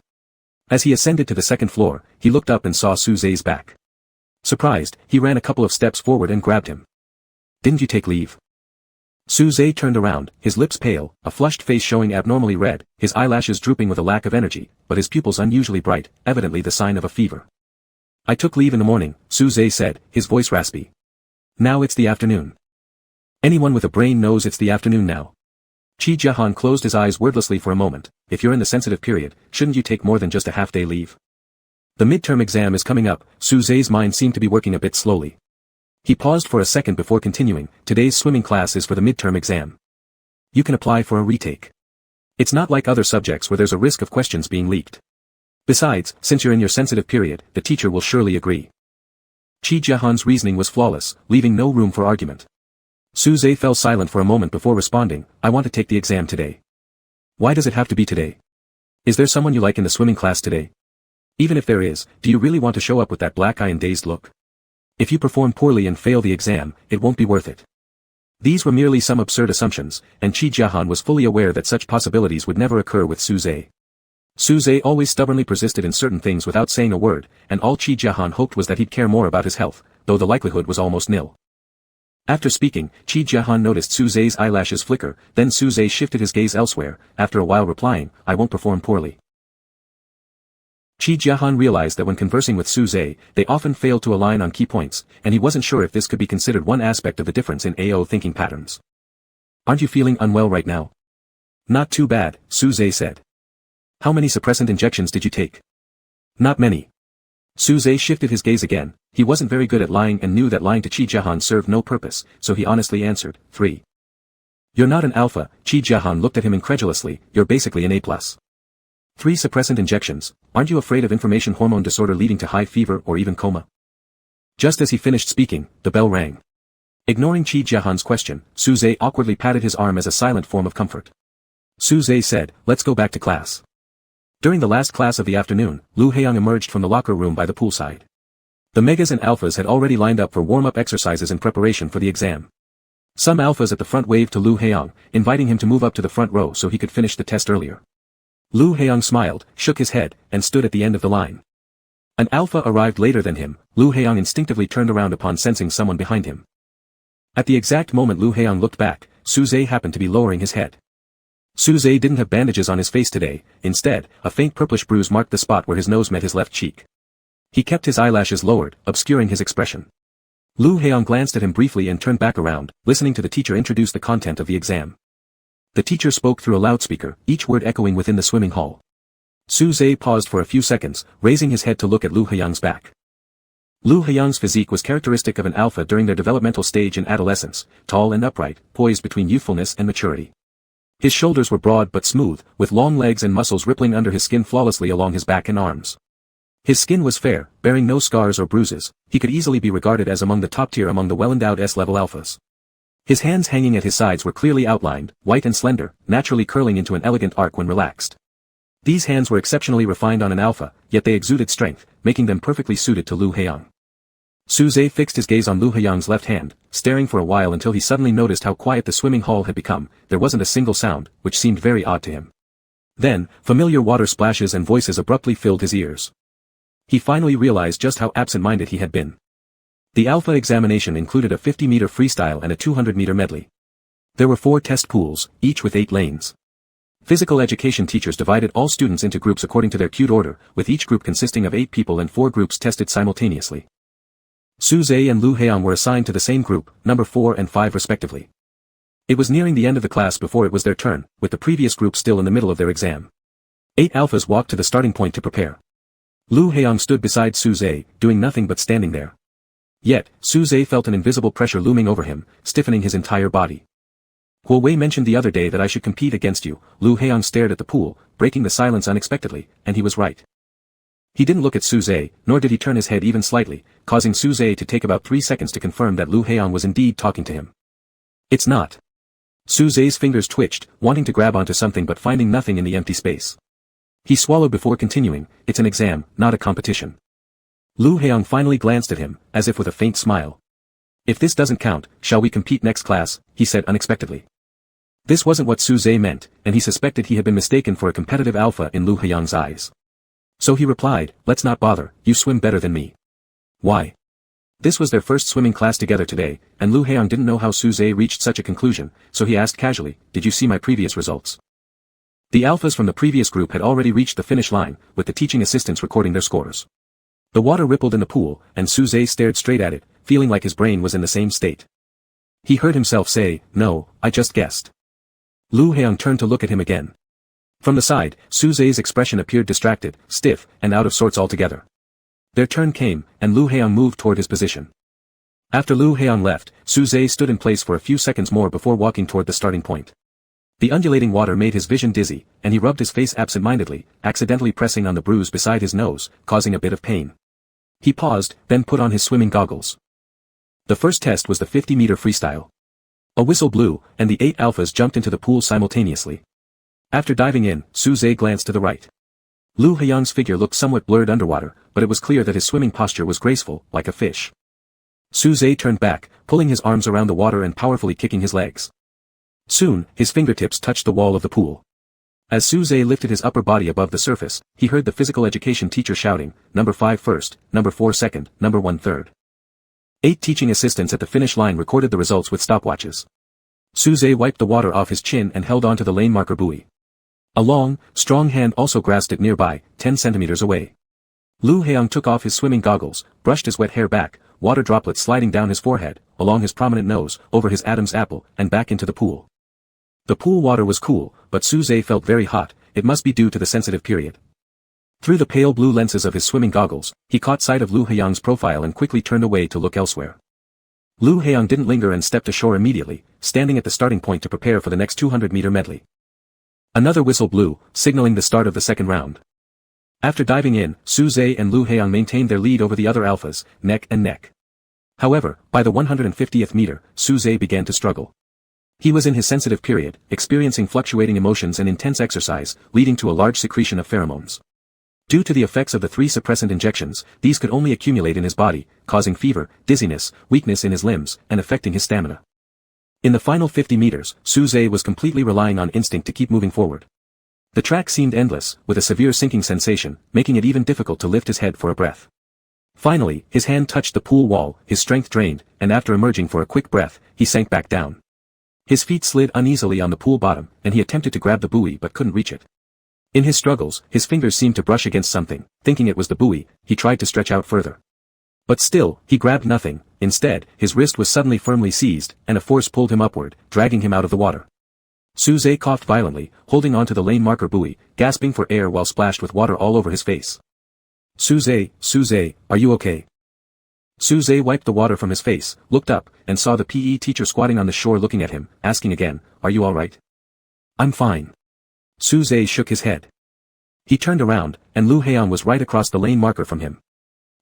[SPEAKER 1] As he ascended to the second floor, he looked up and saw Su-zhe's back. Surprised, he ran a couple of steps forward and grabbed him. "Didn't you take leave?" Su-zhe turned around, his lips pale, a flushed face showing abnormally red, his eyelashes drooping with a lack of energy, but his pupils unusually bright, evidently the sign of a fever. "I took leave in the morning," Su-zhe said, his voice raspy. "Now it's the afternoon. Anyone with a brain knows it's the afternoon now." Qi Jiahan closed his eyes wordlessly for a moment. "If you're in the sensitive period, shouldn't you take more than just a half-day leave?" "The midterm exam is coming up," Su-zhe's mind seemed to be working a bit slowly. He paused for a second before continuing. "Today's swimming class is for the midterm exam. You can apply for a retake. It's not like other subjects where there's a risk of questions being leaked. Besides, since you're in your sensitive period, the teacher will surely agree." Qi Jiahan's reasoning was flawless, leaving no room for argument. Su-zhe fell silent for a moment before responding. "I want to take the exam today." "Why does it have to be today? Is there someone you like in the swimming class today? Even if there is, do you really want to show up with that black eye and dazed look? If you perform poorly and fail the exam, it won't be worth it." These were merely some absurd assumptions, and Qi Jiahan was fully aware that such possibilities would never occur with Su-zhe. Su-zhe always stubbornly persisted in certain things without saying a word, and all Qi Jiahan hoped was that he'd care more about his health, though the likelihood was almost nil. After speaking, Qi Jiahan noticed Su-zhe's eyelashes flicker, then Su-zhe shifted his gaze elsewhere, after a while replying, "I won't perform poorly." Qi Jiahan realized that when conversing with Su-zhe, they often failed to align on key points, and he wasn't sure if this could be considered one aspect of the difference in AO thinking patterns. "Aren't you feeling unwell right now?" "Not too bad," Su-zhe said. "How many suppressant injections did you take?" "Not many." Su-zhe shifted his gaze again. He wasn't very good at lying and knew that lying to Qi Jiahan served no purpose, so he honestly answered, 3. "You're not an alpha," Qi Jiahan looked at him incredulously, "you're basically an A+. 3 suppressant injections, aren't you afraid of information hormone disorder leading to high fever or even coma?" Just as he finished speaking, the bell rang. Ignoring Qi Jiahan's question, Su-zhe awkwardly patted his arm as a silent form of comfort. Su-zhe said, "Let's go back to class." During the last class of the afternoon, Lu Heiyang emerged from the locker room by the poolside. The megas and alphas had already lined up for warm-up exercises in preparation for the exam. Some alphas at the front waved to Lu Heiyang, inviting him to move up to the front row so he could finish the test earlier. Lu Heiyang smiled, shook his head, and stood at the end of the line. An alpha arrived later than him. Lu Heiyang instinctively turned around upon sensing someone behind him. At the exact moment Lu Heiyang looked back, Su-zhe happened to be lowering his head. Su-zhe didn't have bandages on his face today. Instead, a faint purplish bruise marked the spot where his nose met his left cheek. He kept his eyelashes lowered, obscuring his expression. Lu Heiyang glanced at him briefly and turned back around, listening to the teacher introduce the content of the exam. The teacher spoke through a loudspeaker, each word echoing within the swimming hall. Su-zhe paused for a few seconds, raising his head to look at Lu Heiyang's back. Lu Heiyang's physique was characteristic of an alpha during their developmental stage in adolescence, tall and upright, poised between youthfulness and maturity. His shoulders were broad but smooth, with long legs and muscles rippling under his skin flawlessly along his back and arms. His skin was fair, bearing no scars or bruises. He could easily be regarded as among the top tier among the well-endowed S-level alphas. His hands hanging at his sides were clearly outlined, white and slender, naturally curling into an elegant arc when relaxed. These hands were exceptionally refined on an alpha, yet they exuded strength, making them perfectly suited to Lu Heiyang. Su-zhe fixed his gaze on Lu Heiyang's left hand, staring for a while until he suddenly noticed how quiet the swimming hall had become. There wasn't a single sound, which seemed very odd to him. Then, familiar water splashes and voices abruptly filled his ears. He finally realized just how absent-minded he had been. The alpha examination included a 50-meter freestyle and a 200-meter medley. There were 4 test pools, each with 8 lanes. Physical education teachers divided all students into groups according to their cued order, with each group consisting of 8 people and 4 groups tested simultaneously. Su-zhe and Lu Heiyang were assigned to the same group, number 4 and 5 respectively. It was nearing the end of the class before it was their turn, with the previous group still in the middle of their exam. 8 alphas walked to the starting point to prepare. Lu Heiyang stood beside Su-zhe, doing nothing but standing there. Yet, Su-zhe felt an invisible pressure looming over him, stiffening his entire body. "Huo Wei mentioned the other day that I should compete against you." Lu Heiyang stared at the pool, breaking the silence unexpectedly, and he was right. He didn't look at Suze, nor did he turn his head even slightly, causing Suze to take about 3 seconds to confirm that Lu Heong was indeed talking to him. It's not. Suze's fingers twitched, wanting to grab onto something but finding nothing in the empty space. He swallowed before continuing, it's an exam, not a competition. Lu Heong finally glanced at him, as if with a faint smile. If this doesn't count, shall we compete next class, he said unexpectedly. This wasn't what Suze meant, and he suspected he had been mistaken for a competitive alpha in Lu Heong's eyes. So he replied, let's not bother, you swim better than me. Why? This was their first swimming class together today, and Lu Heong didn't know how Suze reached such a conclusion, so he asked casually, did you see my previous results? The alphas from the previous group had already reached the finish line, with the teaching assistants recording their scores. The water rippled in the pool, and Suze stared straight at it, feeling like his brain was in the same state. He heard himself say, no, I just guessed. Lu Heong turned to look at him again. From the side, Suze's expression appeared distracted, stiff, and out of sorts altogether. Their turn came, and Lu Heong moved toward his position. After Lu Heong left, Suze stood in place for a few seconds more before walking toward the starting point. The undulating water made his vision dizzy, and he rubbed his face absent-mindedly, accidentally pressing on the bruise beside his nose, causing a bit of pain. He paused, then put on his swimming goggles. The first test was the 50-meter freestyle. A whistle blew, and the 8 alphas jumped into the pool simultaneously. After diving in, Suze glanced to the right. Lu Heong's figure looked somewhat blurred underwater, but it was clear that his swimming posture was graceful, like a fish. Suze turned back, pulling his arms around the water and powerfully kicking his legs. Soon, his fingertips touched the wall of the pool. As Suze lifted his upper body above the surface, he heard the physical education teacher shouting, number 5 first, number 4 second, number 1 third. 8 teaching assistants at the finish line recorded the results with stopwatches. Suze wiped the water off his chin and held onto the lane marker buoy. A long, strong hand also grasped it nearby, 10 centimeters away. Lu Heong took off his swimming goggles, brushed his wet hair back, water droplets sliding down his forehead, along his prominent nose, over his Adam's apple, and back into the pool. The pool water was cool, but Suze felt very hot, it must be due to the sensitive period. Through the pale blue lenses of his swimming goggles, he caught sight of Lu Heong's profile and quickly turned away to look elsewhere. Lu Heong didn't linger and stepped ashore immediately, standing at the starting point to prepare for the next 200-meter medley. Another whistle blew, signaling the start of the second round. After diving in, Suze and Lu Heong maintained their lead over the other alphas, neck and neck. However, by the 150th meter, Suze began to struggle. He was in his sensitive period, experiencing fluctuating emotions and intense exercise, leading to a large secretion of pheromones. Due to the effects of the 3 suppressant injections, these could only accumulate in his body, causing fever, dizziness, weakness in his limbs, and affecting his stamina. In the final 50 meters, Suze was completely relying on instinct to keep moving forward. The track seemed endless, with a severe sinking sensation, making it even difficult to lift his head for a breath. Finally, his hand touched the pool wall, his strength drained, and after emerging for a quick breath, he sank back down. His feet slid uneasily on the pool bottom, and he attempted to grab the buoy but couldn't reach it. In his struggles, his fingers seemed to brush against something, thinking it was the buoy, he tried to stretch out further. But still, he grabbed nothing, instead, his wrist was suddenly firmly seized, and a force pulled him upward, dragging him out of the water. Suze coughed violently, holding onto the lane marker buoy, gasping for air while splashed with water all over his face. Suze, are you okay? Suze wiped the water from his face, looked up, and saw the PE teacher squatting on the shore looking at him, asking again, are you alright? I'm fine. Suze shook his head. He turned around, and Lu Heong was right across the lane marker from him.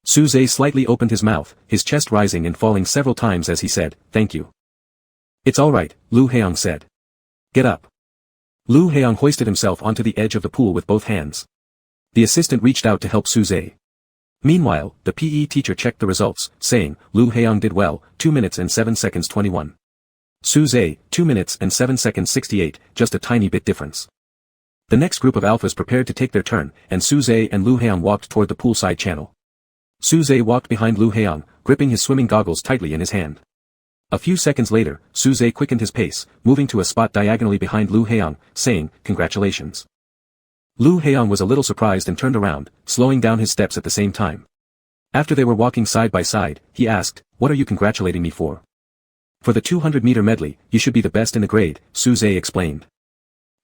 [SPEAKER 1] Suze slightly opened his mouth, his chest rising and falling several times as he said, thank you. It's alright, Lu Heong said. Get up. Lu Heong hoisted himself onto the edge of the pool with both hands. The assistant reached out to help Suze. Meanwhile, the PE teacher checked the results, saying, Lu Heong did well, 2 minutes and 7 seconds 21. Suze, 2 minutes and 7 seconds 68, just a tiny bit difference. The next group of alphas prepared to take their turn, and Suze and Lu Heong walked toward the poolside channel. Suze walked behind Lu Heong, gripping his swimming goggles tightly in his hand. A few seconds later, Suze quickened his pace, moving to a spot diagonally behind Lu Heong, saying, congratulations. Lu Heong was a little surprised and turned around, slowing down his steps at the same time. After they were walking side by side, he asked, what are you congratulating me for? For the 200-meter medley, you should be the best in the grade, Suze explained.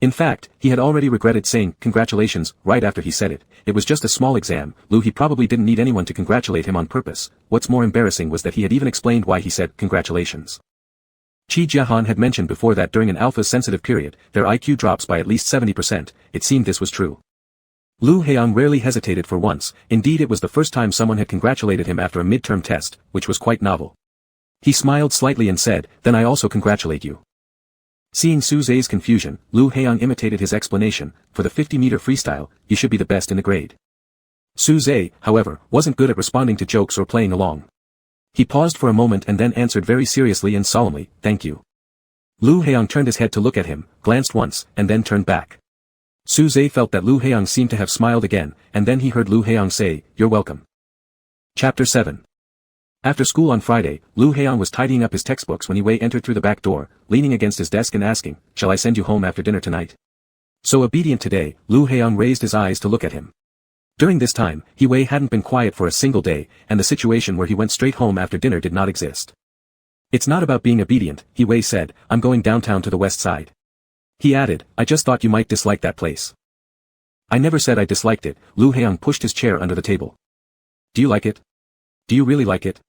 [SPEAKER 1] In fact, he had already regretted saying, congratulations, right after he said it was just a small exam, he probably didn't need anyone to congratulate him on purpose. What's more embarrassing was that he had even explained why he said, congratulations. Chi Jiahan had mentioned before that during an alpha-sensitive period, their IQ drops by at least 70%, it seemed this was true. Lu Heong rarely hesitated for once, indeed it was the first time someone had congratulated him after a midterm test, which was quite novel. He smiled slightly and said, "Then I also congratulate you." Seeing Su Zhe's confusion, Lu Heong imitated his explanation, "For the 50-meter freestyle, you should be the best in the grade." Su Zhe, however, wasn't good at responding to jokes or playing along. He paused for a moment and then answered very seriously and solemnly, "Thank you." Lu Heong turned his head to look at him, glanced once, and then turned back. Su Zhe felt that Lu Heong seemed to have smiled again, and then he heard Lu Heong say, "You're welcome." Chapter 7. After school on Friday, Lu Heong was tidying up his textbooks when Wei entered through the back door, leaning against his desk and asking, "Shall I send you home after dinner tonight?" So obedient today, Lu Heong raised his eyes to look at him. During this time, Wei hadn't been quiet for a single day, and the situation where he went straight home after dinner did not exist. "It's not about being obedient," Wei said, "I'm going downtown to the west side." He added, "I just thought you might dislike that place." "I never said I disliked it." Lu Heong pushed his chair under the table. "Do you like it? Do you really like it?"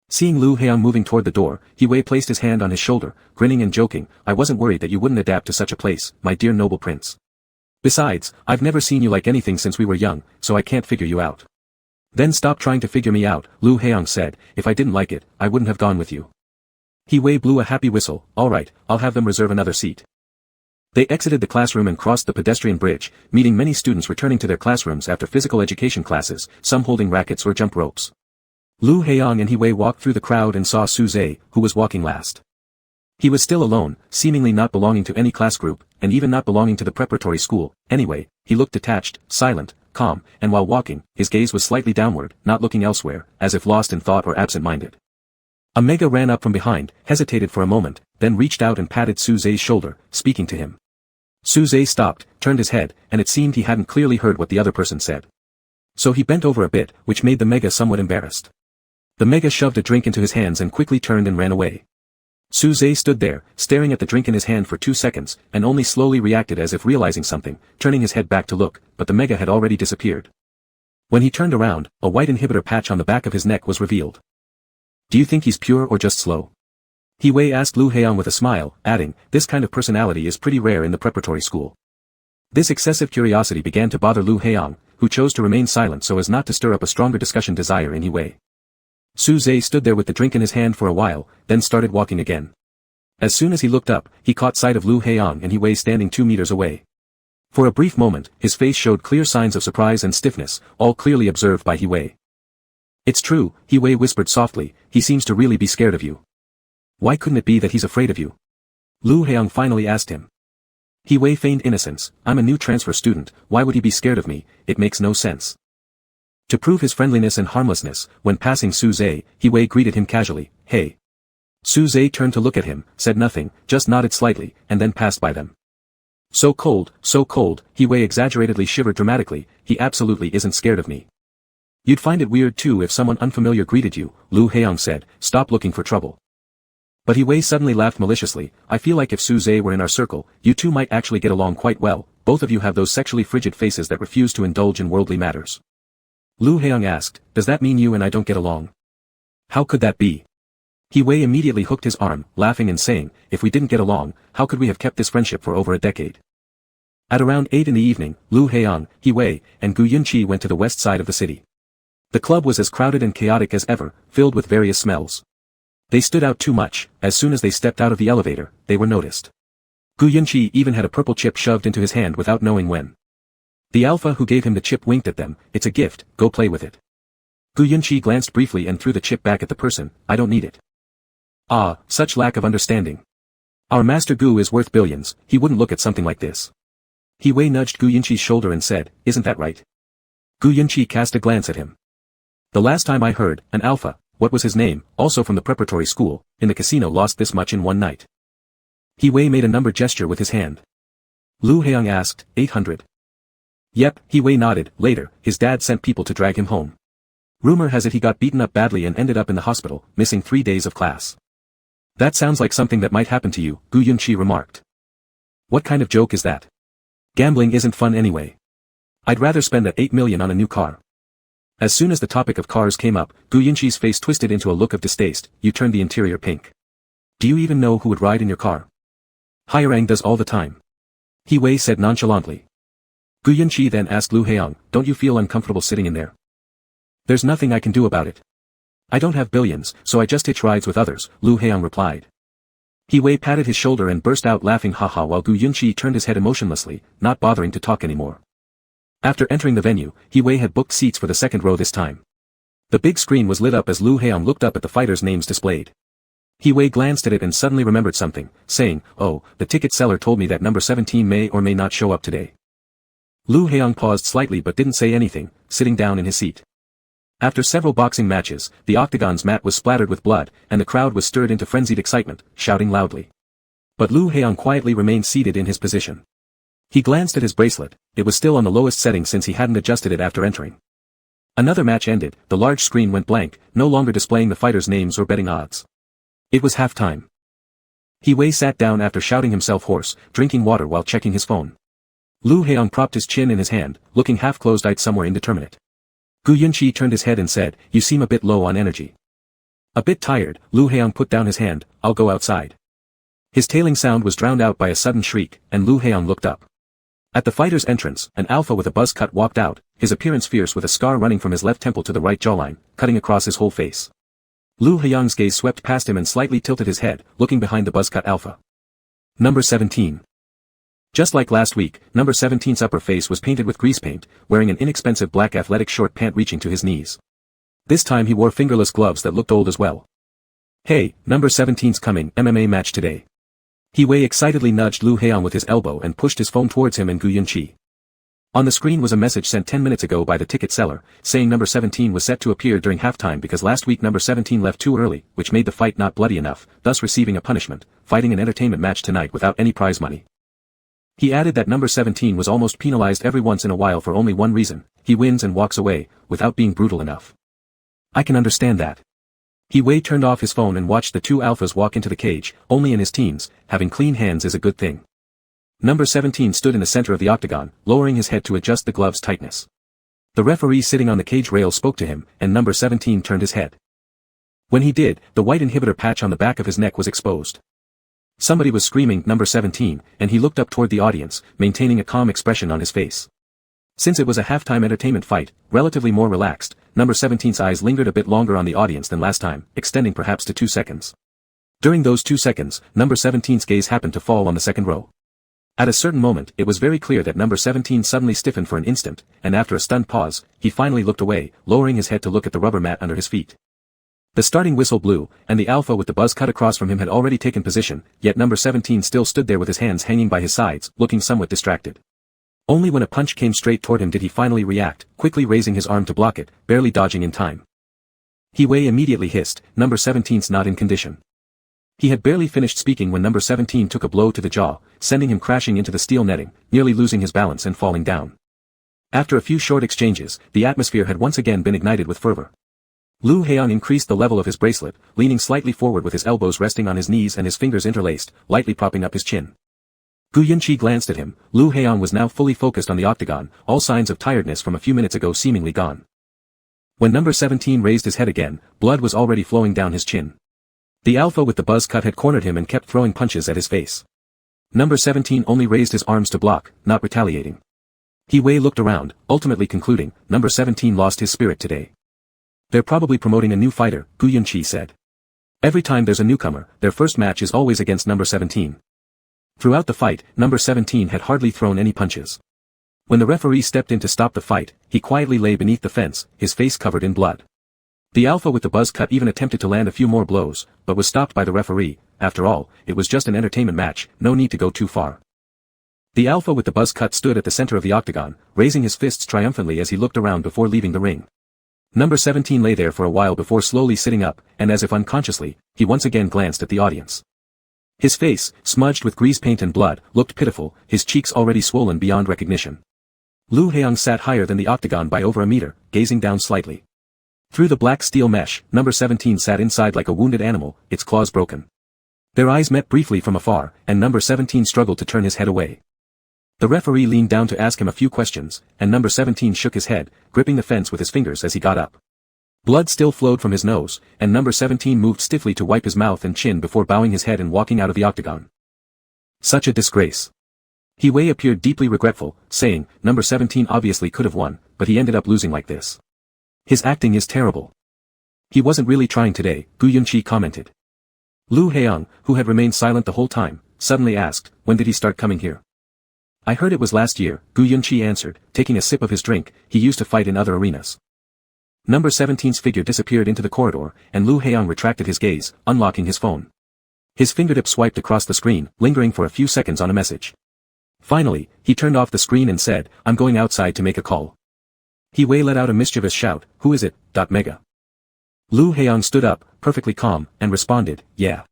[SPEAKER 1] Seeing Lu Heong moving toward the door, Wei placed his hand on his shoulder, grinning and joking, "I wasn't worried that you wouldn't adapt to such a place, my dear noble prince. Besides, I've never seen you like anything since we were young, so I can't figure you out." "Then stop trying to figure me out," Lu Heong said, "if I didn't like it, I wouldn't have gone with you." Wei blew a happy whistle, "All right, I'll have them reserve another seat." They exited the classroom and crossed the pedestrian bridge, meeting many students returning to their classrooms after physical education classes, some holding rackets or jump ropes. Lu Heong and Wei walked through the crowd and saw Su Zhe, who was walking last. He was still alone, seemingly not belonging to any class group, and even not belonging to the preparatory school. Anyway, he looked detached, silent, calm, and while walking, his gaze was slightly downward, not looking elsewhere, as if lost in thought or absent-minded. Omega ran up from behind, hesitated for a moment, then reached out and patted Su Zhe's shoulder, speaking to him. Su Zhe stopped, turned his head, and it seemed he hadn't clearly heard what the other person said. So he bent over a bit, which made the Mega somewhat embarrassed. The Mega shoved a drink into his hands and quickly turned and ran away. Su Zhe stood there, staring at the drink in his hand for 2 seconds, and only slowly reacted as if realizing something, turning his head back to look, but the Mega had already disappeared. When he turned around, a white inhibitor patch on the back of his neck was revealed. "Do you think he's pure or just slow?" Wei asked Lu Heong with a smile, adding, "This kind of personality is pretty rare in the preparatory school." This excessive curiosity began to bother Lu Heong, who chose to remain silent so as not to stir up a stronger discussion desire in Wei. Su Zhe stood there with the drink in his hand for a while, then started walking again. As soon as he looked up, he caught sight of Lu Heong and Wei standing 2 meters away. For a brief moment, his face showed clear signs of surprise and stiffness, all clearly observed by Wei. "It's true," Wei whispered softly, "he seems to really be scared of you." "Why couldn't it be that he's afraid of you?" Lu Heong finally asked him. Wei feigned innocence, "I'm a new transfer student, why would he be scared of me, it makes no sense." To prove his friendliness and harmlessness, when passing Su Zhe, Wei greeted him casually, "Hey." Su Zhe turned to look at him, said nothing, just nodded slightly, and then passed by them. So cold," Wei exaggeratedly shivered dramatically, "he absolutely isn't scared of me." "You'd find it weird too if someone unfamiliar greeted you," Lu Heong said, "Stop looking for trouble." But Wei suddenly laughed maliciously, "I feel like if Su Zhe were in our circle, you two might actually get along quite well, both of you have those sexually frigid faces that refuse to indulge in worldly matters." Lu Heong asked, "Does that mean you and I don't get along?" "How could that be?" Wei immediately hooked his arm, laughing and saying, "If we didn't get along, how could we have kept this friendship for over a decade?" At around 8 in the evening, Lu Heong, Wei, and Gu Yunqi went to the west side of the city. The club was as crowded and chaotic as ever, filled with various smells. They stood out too much, as soon as they stepped out of the elevator, they were noticed. Gu Yunqi even had a purple chip shoved into his hand without knowing when. The alpha who gave him the chip winked at them, "It's a gift, go play with it." Gu Yunqi glanced briefly and threw the chip back at the person, "I don't need it." "Ah, such lack of understanding. Our master Gu is worth billions, he wouldn't look at something like this." Wei nudged Gu Yunqi's shoulder and said, "Isn't that right?" Gu Yunqi cast a glance at him. "The last time I heard, an alpha, what was his name, also from the preparatory school, in the casino lost this much in one night." Wei made a number gesture with his hand. Lu Heong asked, 800. "Yep," Wei nodded, "later, his dad sent people to drag him home. Rumor has it he got beaten up badly and ended up in the hospital, missing 3 days of class." "That sounds like something that might happen to you," Gu Yunqi remarked. "What kind of joke is that? Gambling isn't fun anyway. I'd rather spend that 8 million on a new car." As soon as the topic of cars came up, Gu Yunqi's face twisted into a look of distaste, "You turned the interior pink. Do you even know who would ride in your car?" "Hyerang does all the time," Wei said nonchalantly. Gu Yunqi then asked Lu Heong, don't you feel uncomfortable sitting in there? There's nothing I can do about it. I don't have billions, so I just hitch rides with others, Lu Heong replied. He Wei patted his shoulder and burst out laughing haha while Gu Yunqi turned his head emotionlessly, not bothering to talk anymore. After entering the venue, He Wei had booked seats for the second row this time. The big screen was lit up as Lu Heong looked up at the fighters' names displayed. He Wei glanced at it and suddenly remembered something, saying, oh, the ticket seller told me that number 17 may or may not show up today. Lu Heong paused slightly but didn't say anything, sitting down in his seat. After several boxing matches, the octagon's mat was splattered with blood, and the crowd was stirred into frenzied excitement, shouting loudly. But Lu Heong quietly remained seated in his position. He glanced at his bracelet, it was still on the lowest setting since he hadn't adjusted it after entering. Another match ended, the large screen went blank, no longer displaying the fighters' names or betting odds. It was half-time. He Wei sat down after shouting himself hoarse, drinking water while checking his phone. Lu Heong propped his chin in his hand, looking half closed-eyed somewhere indeterminate. Gu Yunqi turned his head and said, you seem a bit low on energy. A bit tired, Lu Heong put down his hand, I'll go outside. His tailing sound was drowned out by a sudden shriek, and Lu Heong looked up. At the fighter's entrance, an alpha with a buzz cut walked out, his appearance fierce with a scar running from his left temple to the right jawline, cutting across his whole face. Lu Heong's gaze swept past him and slightly tilted his head, looking behind the buzz cut alpha. Number 17. Just like last week, number 17's upper face was painted with grease paint, wearing an inexpensive black athletic short pant reaching to his knees. This time he wore fingerless gloves that looked old as well. Hey, number 17's coming, MMA match today. He Wei excitedly nudged Lu Heong with his elbow and pushed his phone towards him and Gu Yunqi. On the screen was a message sent 10 minutes ago by the ticket seller, saying number 17 was set to appear during halftime because last week number 17 left too early, which made the fight not bloody enough, thus receiving a punishment, fighting an entertainment match tonight without any prize money. He added that number 17 was almost penalized every once in a while for only one reason, he wins and walks away, without being brutal enough. I can understand that. He Wei turned off his phone and watched the two alphas walk into the cage, only in his teens, having clean hands is a good thing. Number 17 stood in the center of the octagon, lowering his head to adjust the glove's tightness. The referee sitting on the cage rail spoke to him, and number 17 turned his head. When he did, the white inhibitor patch on the back of his neck was exposed. Somebody was screaming number 17, and he looked up toward the audience, maintaining a calm expression on his face. Since it was a halftime entertainment fight, relatively more relaxed, number 17's eyes lingered a bit longer on the audience than last time, extending perhaps to 2 seconds. During those 2 seconds, number 17's gaze happened to fall on the second row. At a certain moment, it was very clear that number 17 suddenly stiffened for an instant, and after a stunned pause, he finally looked away, lowering his head to look at the rubber mat under his feet. The starting whistle blew, and the alpha with the buzz cut across from him had already taken position, yet number 17 still stood there with his hands hanging by his sides, looking somewhat distracted. Only when a punch came straight toward him did he finally react, quickly raising his arm to block it, barely dodging in time. He Wei immediately hissed, number 17's not in condition. He had barely finished speaking when number 17 took a blow to the jaw, sending him crashing into the steel netting, nearly losing his balance and falling down. After a few short exchanges, the atmosphere had once again been ignited with fervor. Lu Heong increased the level of his bracelet, leaning slightly forward with his elbows resting on his knees and his fingers interlaced, lightly propping up his chin. Gu Yunqi glanced at him. Lu Heong was now fully focused on the octagon, all signs of tiredness from a few minutes ago seemingly gone. When number 17 raised his head again, blood was already flowing down his chin. The alpha with the buzz cut had cornered him and kept throwing punches at his face. Number 17 only raised his arms to block, not retaliating. He Wei looked around, ultimately concluding, number 17 lost his spirit today. They're probably promoting a new fighter, Gu Yunqi said. Every time there's a newcomer, their first match is always against number 17. Throughout the fight, number 17 had hardly thrown any punches. When the referee stepped in to stop the fight, he quietly lay beneath the fence, his face covered in blood. The alpha with the buzz cut even attempted to land a few more blows, but was stopped by the referee. After all, it was just an entertainment match, no need to go too far. The alpha with the buzz cut stood at the center of the octagon, raising his fists triumphantly as he looked around before leaving the ring. Number 17 lay there for a while before slowly sitting up, and as if unconsciously, he once again glanced at the audience. His face, smudged with grease paint and blood, looked pitiful, his cheeks already swollen beyond recognition. Lu Heong sat higher than the octagon by over a meter, gazing down slightly. Through the black steel mesh, number 17 sat inside like a wounded animal, its claws broken. Their eyes met briefly from afar, and number 17 struggled to turn his head away. The referee leaned down to ask him a few questions, and number 17 shook his head, gripping the fence with his fingers as he got up. Blood still flowed from his nose, and number 17 moved stiffly to wipe his mouth and chin before bowing his head and walking out of the octagon. Such a disgrace. Wei appeared deeply regretful, saying, number 17 obviously could have won, but he ended up losing like this. His acting is terrible. He wasn't really trying today, Gu Yunqi commented. Lu Heiyang, who had remained silent the whole time, suddenly asked, when did he start coming here? I heard it was last year, Gu Yunqi answered, taking a sip of his drink. He used to fight in other arenas. Number 17's figure disappeared into the corridor, and Lu Heiyang retracted his gaze, unlocking his phone. His fingertip swiped across the screen, lingering for a few seconds on a message. Finally, he turned off the screen and said, I'm going outside to make a call. Wei let out a mischievous shout, who is it, Mega? Lu Heiyang stood up, perfectly calm, and responded, yeah.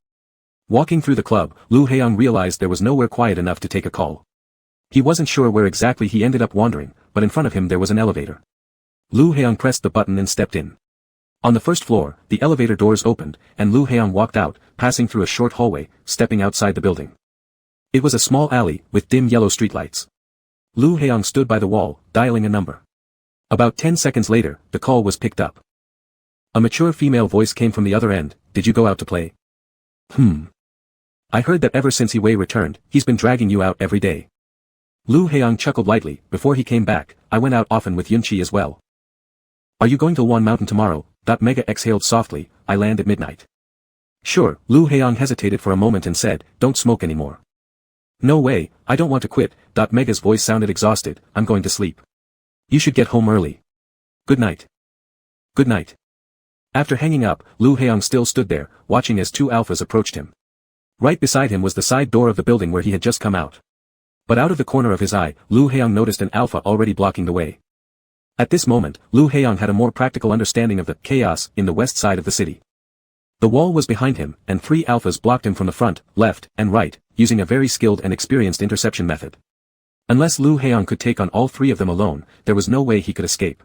[SPEAKER 1] Walking through the club, Lu Heiyang realized there was nowhere quiet enough to take a call. He wasn't sure where exactly he ended up wandering, but in front of him there was an elevator. Lu Heiyang pressed the button and stepped in. On the first floor, the elevator doors opened, and Lu Heiyang walked out, passing through a short hallway, stepping outside the building. It was a small alley, with dim yellow streetlights. Lu Heiyang stood by the wall, dialing a number. About 10 seconds later, the call was picked up. A mature female voice came from the other end, did you go out to play? I heard that ever since Wei returned, he's been dragging you out every day. Lu Heiyang chuckled lightly. Before he came back, I went out often with Yunqi as well. Are you going to Wan Mountain tomorrow? Mega exhaled softly, I land at midnight. Sure, Lu Heiyang hesitated for a moment and said, don't smoke anymore. No way, I don't want to quit. Mega's voice sounded exhausted, I'm going to sleep. You should get home early. Good night. Good night. After hanging up, Lu Heiyang still stood there, watching as two alphas approached him. Right beside him was the side door of the building where he had just come out. But out of the corner of his eye, Lu Heiyang noticed an alpha already blocking the way. At this moment, Lu Heiyang had a more practical understanding of the chaos in the west side of the city. The wall was behind him, and 3 alphas blocked him from the front, left, and right, using a very skilled and experienced interception method. Unless Lu Heiyang could take on all 3 of them alone, there was no way he could escape.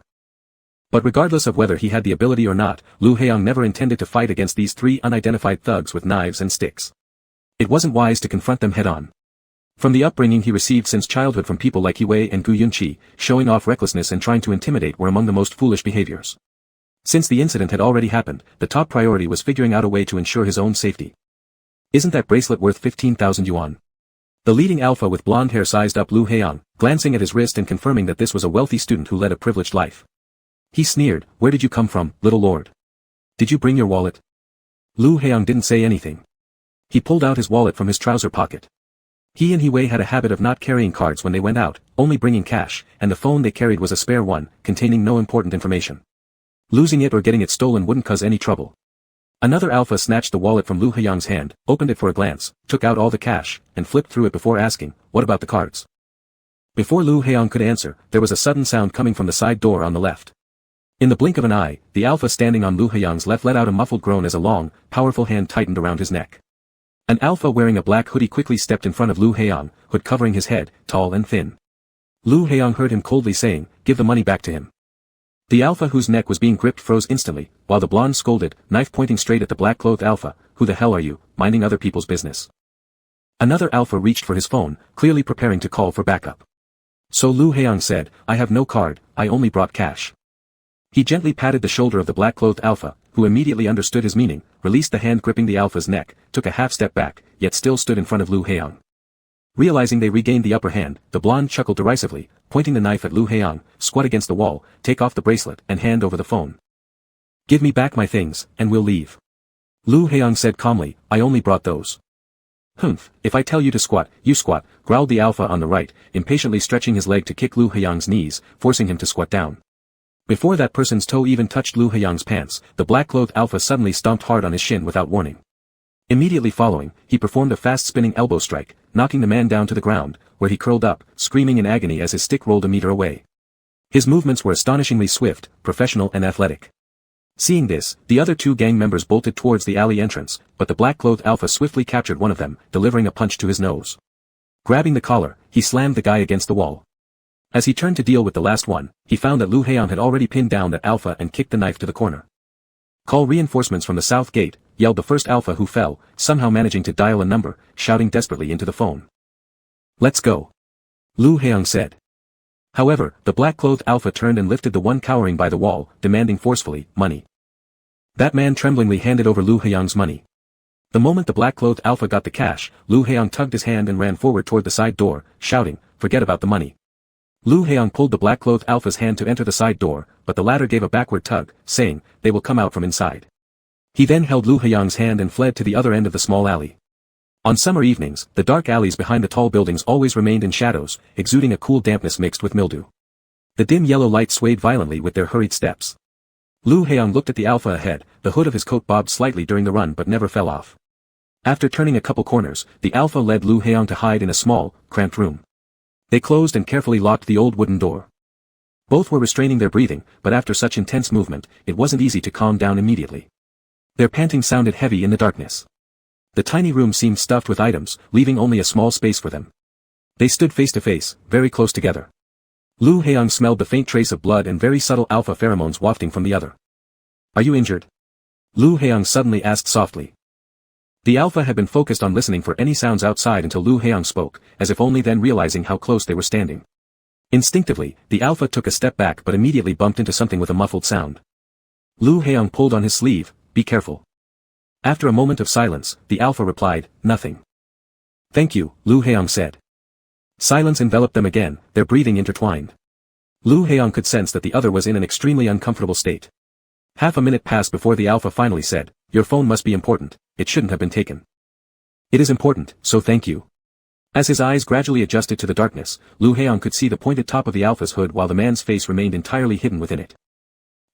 [SPEAKER 1] But regardless of whether he had the ability or not, Lu Heiyang never intended to fight against these 3 unidentified thugs with knives and sticks. It wasn't wise to confront them head-on. From the upbringing he received since childhood from people like Wei and Gu Yunqi, showing off recklessness and trying to intimidate were among the most foolish behaviors. Since the incident had already happened, the top priority was figuring out a way to ensure his own safety. Isn't that bracelet worth 15,000 yuan? The leading alpha with blonde hair sized up Lu Heiyang, glancing at his wrist and confirming that this was a wealthy student who led a privileged life. He sneered, where did you come from, little lord? Did you bring your wallet? Lu Heiyang didn't say anything. He pulled out his wallet from his trouser pocket. He and Wei had a habit of not carrying cards when they went out, only bringing cash, and the phone they carried was a spare one, containing no important information. Losing it or getting it stolen wouldn't cause any trouble. Another alpha snatched the wallet from Lu Heiyang's hand, opened it for a glance, took out all the cash, and flipped through it before asking, what about the cards? Before Lu Heiyang could answer, there was a sudden sound coming from the side door on the left. In the blink of an eye, the alpha standing on Lu Heiyang's left let out a muffled groan as a long, powerful hand tightened around his neck. An alpha wearing a black hoodie quickly stepped in front of Lu Heiyang, hood covering his head, tall and thin. Lu Heiyang heard him coldly saying, give the money back to him. The alpha whose neck was being gripped froze instantly, while the blonde scolded, knife pointing straight at the black-clothed alpha, who the hell are you, minding other people's business? Another alpha reached for his phone, clearly preparing to call for backup. So Lu Heiyang said, I have no card, I only brought cash. He gently patted the shoulder of the black-clothed alpha, who immediately understood his meaning, released the hand gripping the alpha's neck, took a half-step back, yet still stood in front of Lu Heiyang. Realizing they regained the upper hand, the blonde chuckled derisively, pointing the knife at Lu Heiyang, squat against the wall, take off the bracelet and hand over the phone. Give me back my things, and we'll leave. Lu Heiyang said calmly, I only brought those. Humph, if I tell you to squat, you squat, growled the alpha on the right, impatiently stretching his leg to kick Lu Heiyang's knees, forcing him to squat down. Before that person's toe even touched Lu Heiyang's pants, the black-clothed alpha suddenly stomped hard on his shin without warning. Immediately following, he performed a fast-spinning elbow strike, knocking the man down to the ground, where he curled up, screaming in agony as his stick rolled a meter away. His movements were astonishingly swift, professional and athletic. Seeing this, the other 2 gang members bolted towards the alley entrance, but the black-clothed alpha swiftly captured one of them, delivering a punch to his nose. Grabbing the collar, he slammed the guy against the wall. As he turned to deal with the last one, he found that Lu Heiyang had already pinned down that alpha and kicked the knife to the corner. Call reinforcements from the south gate, yelled the first alpha who fell, somehow managing to dial a number, shouting desperately into the phone. Let's go. Lu Heiyang said. However, the black-clothed alpha turned and lifted the one cowering by the wall, demanding forcefully, money. That man tremblingly handed over Lu Heiyang's money. The moment the black-clothed alpha got the cash, Lu Heong tugged his hand and ran forward toward the side door, shouting, "Forget about the money." Lu Heong pulled the black-clothed alpha's hand to enter the side door, but the latter gave a backward tug, saying, "They will come out from inside." He then held Lu Heong's hand and fled to the other end of the small alley. On summer evenings, the dark alleys behind the tall buildings always remained in shadows, exuding a cool dampness mixed with mildew. The dim yellow light swayed violently with their hurried steps. Lu Heong looked at the alpha ahead, the hood of his coat bobbed slightly during the run but never fell off. After turning a couple corners, the alpha led Lu Heong to hide in a small, cramped room. They closed and carefully locked the old wooden door. Both were restraining their breathing, but after such intense movement, it wasn't easy to calm down immediately. Their panting sounded heavy in the darkness. The tiny room seemed stuffed with items, leaving only a small space for them. They stood face to face, very close together. Lu Heong smelled the faint trace of blood and very subtle alpha pheromones wafting from the other. "Are you injured?" Lu Heong suddenly asked softly. The alpha had been focused on listening for any sounds outside until Lu Heong spoke, as if only then realizing how close they were standing. Instinctively, the alpha took a step back but immediately bumped into something with a muffled sound. Lu Heong pulled on his sleeve, "Be careful." After a moment of silence, the alpha replied, "Nothing." "Thank you," Lu Heong said. Silence enveloped them again, their breathing intertwined. Lu Heong could sense that the other was in an extremely uncomfortable state. Half a minute passed before the alpha finally said, "Your phone must be important, it shouldn't have been taken." "It is important, so thank you." As his eyes gradually adjusted to the darkness, Lu Heong could see the pointed top of the alpha's hood while the man's face remained entirely hidden within it.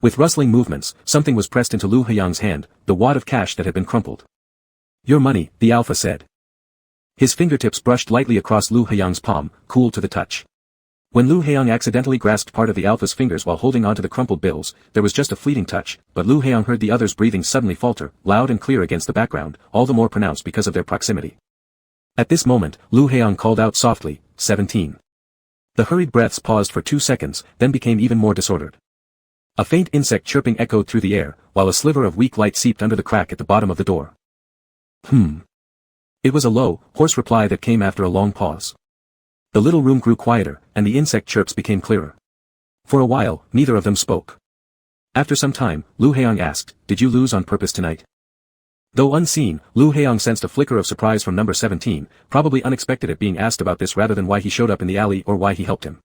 [SPEAKER 1] With rustling movements, something was pressed into Lu Heong's hand, the wad of cash that had been crumpled. "Your money," the alpha said. His fingertips brushed lightly across Lu Heong's palm, cool to the touch. When Lu Heong accidentally grasped part of the alpha's fingers while holding onto the crumpled bills, there was just a fleeting touch, but Lu Heong heard the other's breathing suddenly falter, loud and clear against the background, all the more pronounced because of their proximity. At this moment, Lu Heong called out softly, 17. The hurried breaths paused for 2 seconds, then became even more disordered. A faint insect chirping echoed through the air, while a sliver of weak light seeped under the crack at the bottom of the door. It was a low, hoarse reply that came after a long pause. The little room grew quieter, and the insect chirps became clearer. For a while, neither of them spoke. After some time, Lu Heong asked, "Did you lose on purpose tonight?" Though unseen, Lu Heong sensed a flicker of surprise from number 17, probably unexpected at being asked about this rather than why he showed up in the alley or why he helped him.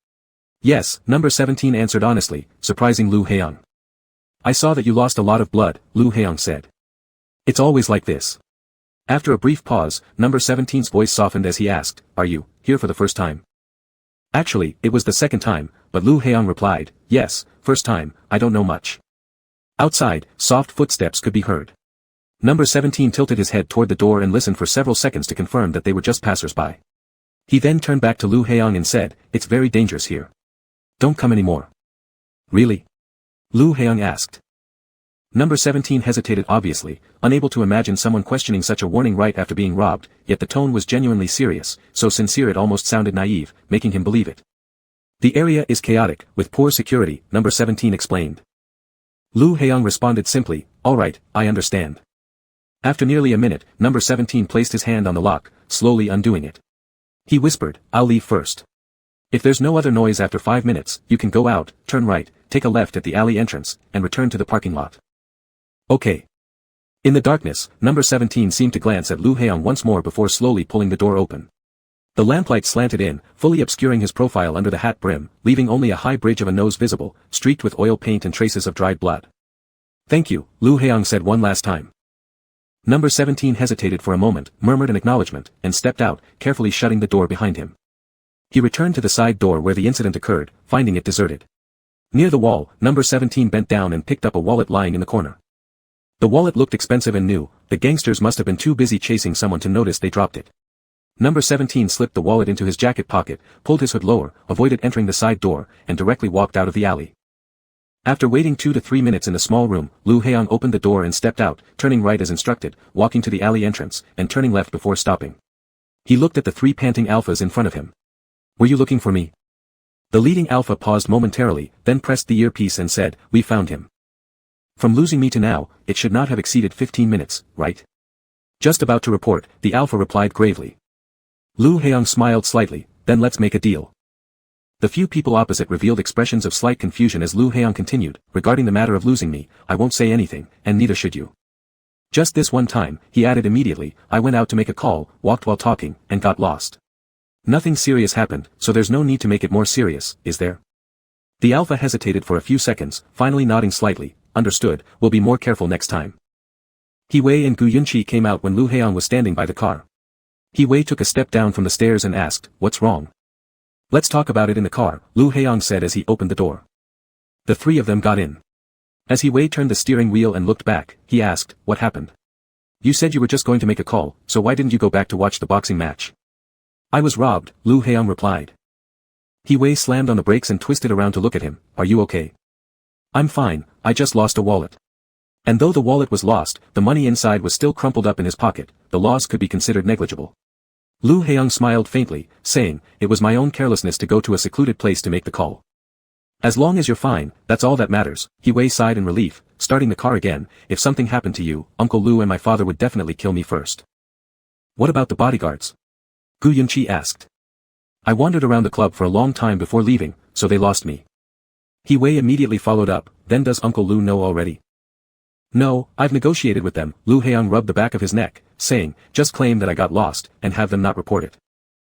[SPEAKER 1] "Yes," number 17 answered honestly, surprising Lu Heong. "I saw that you lost a lot of blood," Lu Heong said. "It's always like this." After a brief pause, number 17's voice softened as he asked, "Are you here for the first time?" Actually, it was the second time, but Lu Heong replied, "Yes, first time, I don't know much." Outside, soft footsteps could be heard. Number 17 tilted his head toward the door and listened for several seconds to confirm that they were just passers-by. He then turned back to Lu Heong and said, "It's very dangerous here. Don't come anymore." "Really?" Lu Heong asked. Number 17 hesitated obviously, unable to imagine someone questioning such a warning right after being robbed, yet the tone was genuinely serious, so sincere it almost sounded naive, making him believe it. "The area is chaotic, with poor security," number 17 explained. Lu Heong responded simply, "All right, I understand." After nearly a minute, number 17 placed his hand on the lock, slowly undoing it. He whispered, "I'll leave first. If there's no other noise after 5 minutes, you can go out, turn right, take a left at the alley entrance, and return to the parking lot." "Okay." In the darkness, number 17 seemed to glance at Lu Heong once more before slowly pulling the door open. The lamplight slanted in, fully obscuring his profile under the hat brim, leaving only a high bridge of a nose visible, streaked with oil paint and traces of dried blood. "Thank you," Lu Heong said one last time. Number 17 hesitated for a moment, murmured an acknowledgement, and stepped out, carefully shutting the door behind him. He returned to the side door where the incident occurred, finding it deserted. Near the wall, number 17 bent down and picked up a wallet lying in the corner. The wallet looked expensive and new, the gangsters must have been too busy chasing someone to notice they dropped it. Number 17 slipped the wallet into his jacket pocket, pulled his hood lower, avoided entering the side door, and directly walked out of the alley. After waiting 2 to 3 minutes in the small room, Lu Heong opened the door and stepped out, turning right as instructed, walking to the alley entrance, and turning left before stopping. He looked at the 3 panting alphas in front of him. "Were you looking for me?" The leading alpha paused momentarily, then pressed the earpiece and said, "We found him. From losing me to now, it should not have exceeded 15 minutes, right?" "Just about to report," the alpha replied gravely. Lu Heong smiled slightly, "Then let's make a deal." The few people opposite revealed expressions of slight confusion as Lu Heong continued, "Regarding the matter of losing me, I won't say anything, and neither should you. Just this one time, he added immediately, I went out to make a call, walked while talking, and got lost. Nothing serious happened, so there's no need to make it more serious, is there? The alpha hesitated for a few seconds, finally nodding slightly. Understood, we'll be more careful next time. He-Wei and Gu Yunqi came out when Lu Heiyang was standing by the car. He-Wei took a step down from the stairs and asked, what's wrong? Let's talk about it in the car, Lu Heiyang said as he opened the door. The three of them got in. As He-Wei turned the steering wheel and looked back, he asked, what happened? You said you were just going to make a call, so why didn't you go back to watch the boxing match? I was robbed, Lu Heiyang replied. He-Wei slammed on the brakes and twisted around to look at him, are you okay? I'm fine, I just lost a wallet. And though the wallet was lost, the money inside was still crumpled up in his pocket, the loss could be considered negligible. Lu Heiyang smiled faintly, saying, it was my own carelessness to go to a secluded place to make the call. As long as you're fine, that's all that matters, He-Wei sighed in relief, starting the car again. If something happened to you, Uncle Lu and my father would definitely kill me first. What about the bodyguards? Gu Yunqi asked. I wandered around the club for a long time before leaving, so they lost me. He-Wei immediately followed up, then does Uncle Lu know already? No, I've negotiated with them, Lu Heiyang rubbed the back of his neck, saying, just claim that I got lost, and have them not report it.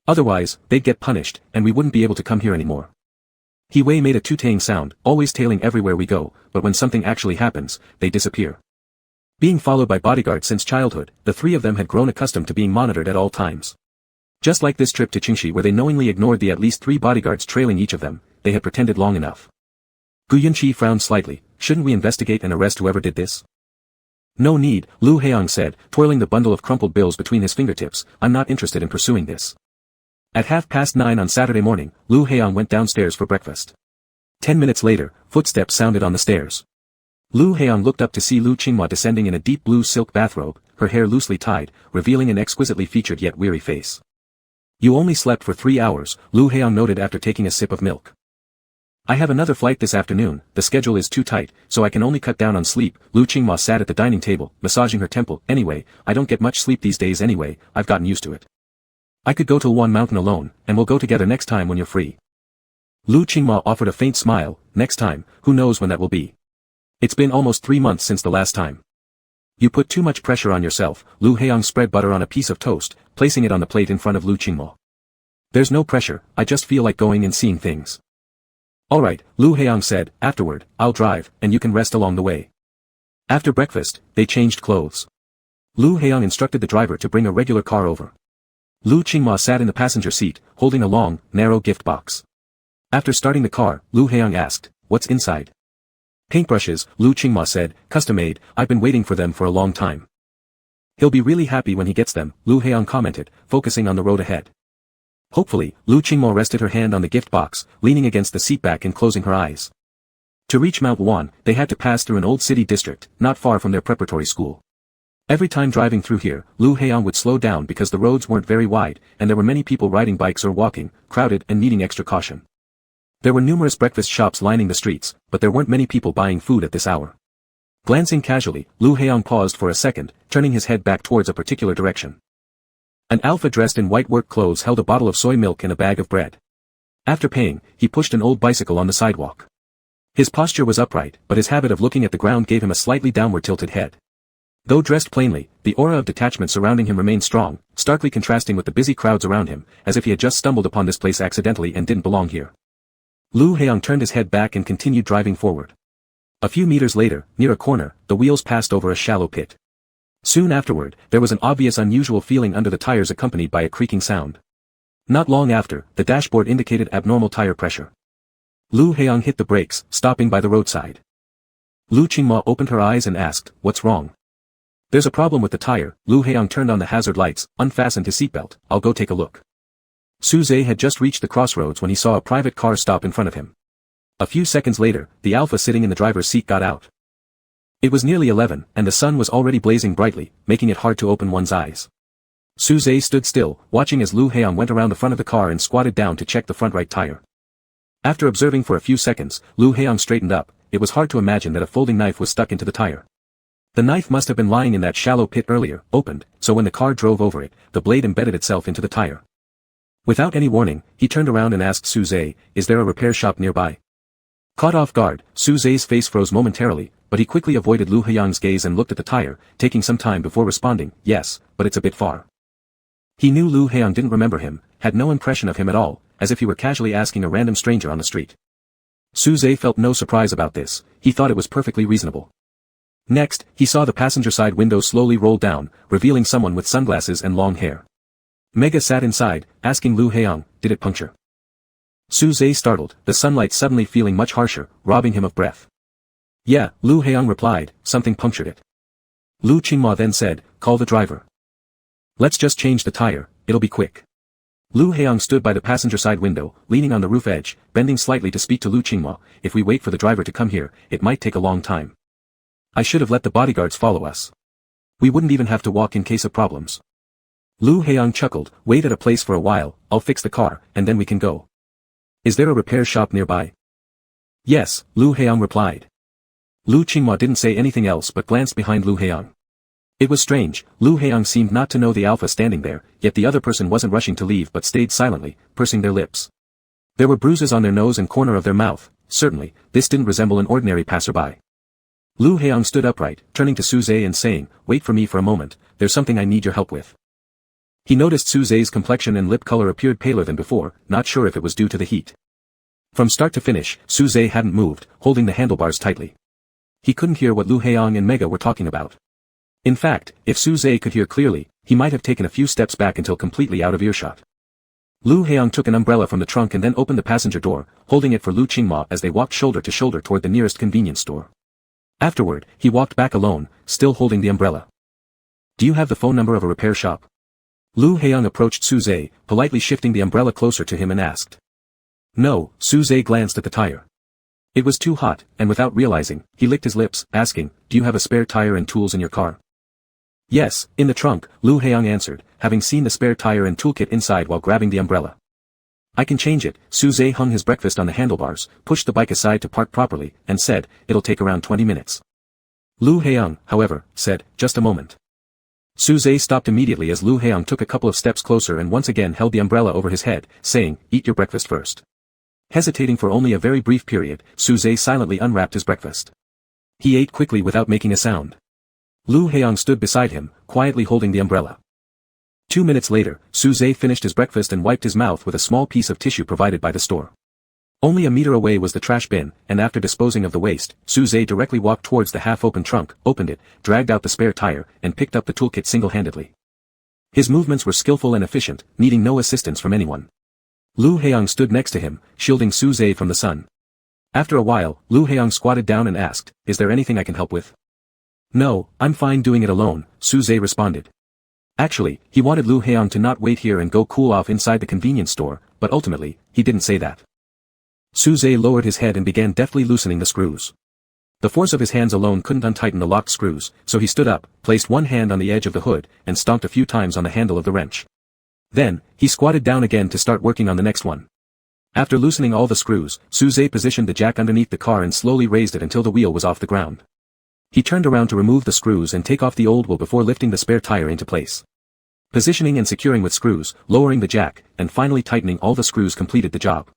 [SPEAKER 1] Otherwise, they'd get punished, and we wouldn't be able to come here anymore. He-Wei made a tooting sound, always tailing everywhere we go, but when something actually happens, they disappear. Being followed by bodyguards since childhood, the three of them had grown accustomed to being monitored at all times. Just like this trip to Qingxi where they knowingly ignored the at least 3 bodyguards trailing each of them, they had pretended long enough. Gu Yunqi frowned slightly, shouldn't we investigate and arrest whoever did this? No need, Lu Heiyang said, twirling the bundle of crumpled bills between his fingertips, I'm not interested in pursuing this. At 9:30 on Saturday morning, Lu Heiyang went downstairs for breakfast. 10 minutes later, footsteps sounded on the stairs. Lu Heiyang looked up to see Lu Qingma descending in a deep blue silk bathrobe, her hair loosely tied, revealing an exquisitely featured yet weary face. You only slept for 3 hours, Lu Heiyang noted after taking a sip of milk. I have another flight this afternoon, the schedule is too tight, so I can only cut down on sleep. Lu Qingma sat at the dining table, massaging her temple. Anyway, I don't get much sleep these days anyway, I've gotten used to it. I could go to one mountain alone, and we'll go together next time when you're free. Lu Qingma offered a faint smile. Next time, who knows when that will be. It's been almost 3 months since the last time. You put too much pressure on yourself. Lu Heiyang spread butter on a piece of toast, placing it on the plate in front of Lu Qingma. There's no pressure, I just feel like going and seeing things. Alright, Lu Heiyang said, afterward, I'll drive, and you can rest along the way. After breakfast, they changed clothes. Lu Heiyang instructed the driver to bring a regular car over. Lu Qingma sat in the passenger seat, holding a long, narrow gift box. After starting the car, Lu Heiyang asked, what's inside? Paintbrushes, Lu Qingma said, custom-made, I've been waiting for them for a long time. He'll be really happy when he gets them, Lu Heiyang commented, focusing on the road ahead. Hopefully, Lu Qingma rested her hand on the gift box, leaning against the seatback and closing her eyes. To reach Mount Wan, they had to pass through an old city district, not far from their preparatory school. Every time driving through here, Lu Heiyang would slow down because the roads weren't very wide, and there were many people riding bikes or walking, crowded and needing extra caution. There were numerous breakfast shops lining the streets, but there weren't many people buying food at this hour. Glancing casually, Lu Heiyang paused for a second, turning his head back towards a particular direction. An alpha dressed in white work clothes held a bottle of soy milk and a bag of bread. After paying, he pushed an old bicycle on the sidewalk. His posture was upright, but his habit of looking at the ground gave him a slightly downward tilted head. Though dressed plainly, the aura of detachment surrounding him remained strong, starkly contrasting with the busy crowds around him, as if he had just stumbled upon this place accidentally and didn't belong here. Lu Heiyang turned his head back and continued driving forward. A few meters later, near a corner, the wheels passed over a shallow pit. Soon afterward, there was an obvious unusual feeling under the tires accompanied by a creaking sound. Not long after, the dashboard indicated abnormal tire pressure. Lu Heiyang hit the brakes, stopping by the roadside. Lu Qingma opened her eyes and asked, what's wrong? There's a problem with the tire. Lu Heiyang turned on the hazard lights, unfastened his seatbelt. I'll go take a look. Su Zhe had just reached the crossroads when he saw a private car stop in front of him. A few seconds later, the alpha sitting in the driver's seat got out. It was nearly 11, and the sun was already blazing brightly, making it hard to open one's eyes. Su Zhe stood still, watching as Lu Heiyang went around the front of the car and squatted down to check the front right tire. After observing for a few seconds, Lu Heiyang straightened up. It was hard to imagine that a folding knife was stuck into the tire. The knife must have been lying in that shallow pit earlier, opened, so when the car drove over it, the blade embedded itself into the tire. Without any warning, he turned around and asked Su Zhe, is there a repair shop nearby? Caught off guard, Su Zhe's face froze momentarily, but he quickly avoided Lu Heyang's gaze and looked at the tire, taking some time before responding, yes, but it's a bit far. He knew Lu Heyang didn't remember him, had no impression of him at all, as if he were casually asking a random stranger on the street. Su Zhe felt no surprise about this, he thought it was perfectly reasonable. Next, he saw the passenger side window slowly roll down, revealing someone with sunglasses and long hair. Mega sat inside, asking Lu Heyang, did it puncture? Su Zhe startled, the sunlight suddenly feeling much harsher, robbing him of breath. Yeah, Lu Heyang replied, something punctured it. Lu Qingma then said, call the driver. Let's just change the tire, it'll be quick. Lu Heyang stood by the passenger side window, leaning on the roof edge, bending slightly to speak to Lu Qingma, if we wait for the driver to come here, it might take a long time. I should have let the bodyguards follow us. We wouldn't even have to walk in case of problems. Lu Heyang chuckled, wait at a place for a while, I'll fix the car, and then we can go. Is there a repair shop nearby? Yes, Lu Heyang replied. Lu Qingma didn't say anything else but glanced behind Lu Heyang. It was strange, Lu Heyang seemed not to know the alpha standing there, yet the other person wasn't rushing to leave but stayed silently, pursing their lips. There were bruises on their nose and corner of their mouth, certainly, this didn't resemble an ordinary passerby. Lu Heyang stood upright, turning to Su Zhe and saying, wait for me for a moment, there's something I need your help with. He noticed Su Zhe's complexion and lip color appeared paler than before, not sure if it was due to the heat. From start to finish, Su Zhe hadn't moved, holding the handlebars tightly. He couldn't hear what Lu Heyang and Mega were talking about. In fact, if Su Zhe could hear clearly, he might have taken a few steps back until completely out of earshot. Lu Heyang took an umbrella from the trunk and then opened the passenger door, holding it for Lu Qingma as they walked shoulder to shoulder toward the nearest convenience store. Afterward, he walked back alone, still holding the umbrella. Do you have the phone number of a repair shop? Lu Heyang approached Su Zhe, politely shifting the umbrella closer to him and asked. No, Su Zhe glanced at the tire. It was too hot, and without realizing, he licked his lips, asking, do you have a spare tire and tools in your car? Yes, in the trunk, Lu Heyang answered, having seen the spare tire and toolkit inside while grabbing the umbrella. I can change it. Su Zhe hung his breakfast on the handlebars, pushed the bike aside to park properly, and said, it'll take around 20 minutes. Lu Heyang, however, said, just a moment. Su Zhe stopped immediately as Lu Heyang took a couple of steps closer and once again held the umbrella over his head, saying, eat your breakfast first. Hesitating for only a very brief period, Su Zhe silently unwrapped his breakfast. He ate quickly without making a sound. Lu Heyang stood beside him, quietly holding the umbrella. 2 minutes later, Su Zhe finished his breakfast and wiped his mouth with a small piece of tissue provided by the store. Only a meter away was the trash bin, and after disposing of the waste, Su Zhe directly walked towards the half-open trunk, opened it, dragged out the spare tire, and picked up the toolkit single-handedly. His movements were skillful and efficient, needing no assistance from anyone. Lu Heyang stood next to him, shielding Su Zhe from the sun. After a while, Lu Heyang squatted down and asked, is there anything I can help with? No, I'm fine doing it alone, Su Zhe responded. Actually, he wanted Lu Heyang to not wait here and go cool off inside the convenience store, but ultimately, he didn't say that. Su Zhe lowered his head and began deftly loosening the screws. The force of his hands alone couldn't untighten the locked screws, so he stood up, placed one hand on the edge of the hood, and stomped a few times on the handle of the wrench. Then, he squatted down again to start working on the next one. After loosening all the screws, Su Zhe positioned the jack underneath the car and slowly raised it until the wheel was off the ground. He turned around to remove the screws and take off the old wheel before lifting the spare tire into place. Positioning and securing with screws, lowering the jack, and finally tightening all the screws completed the job.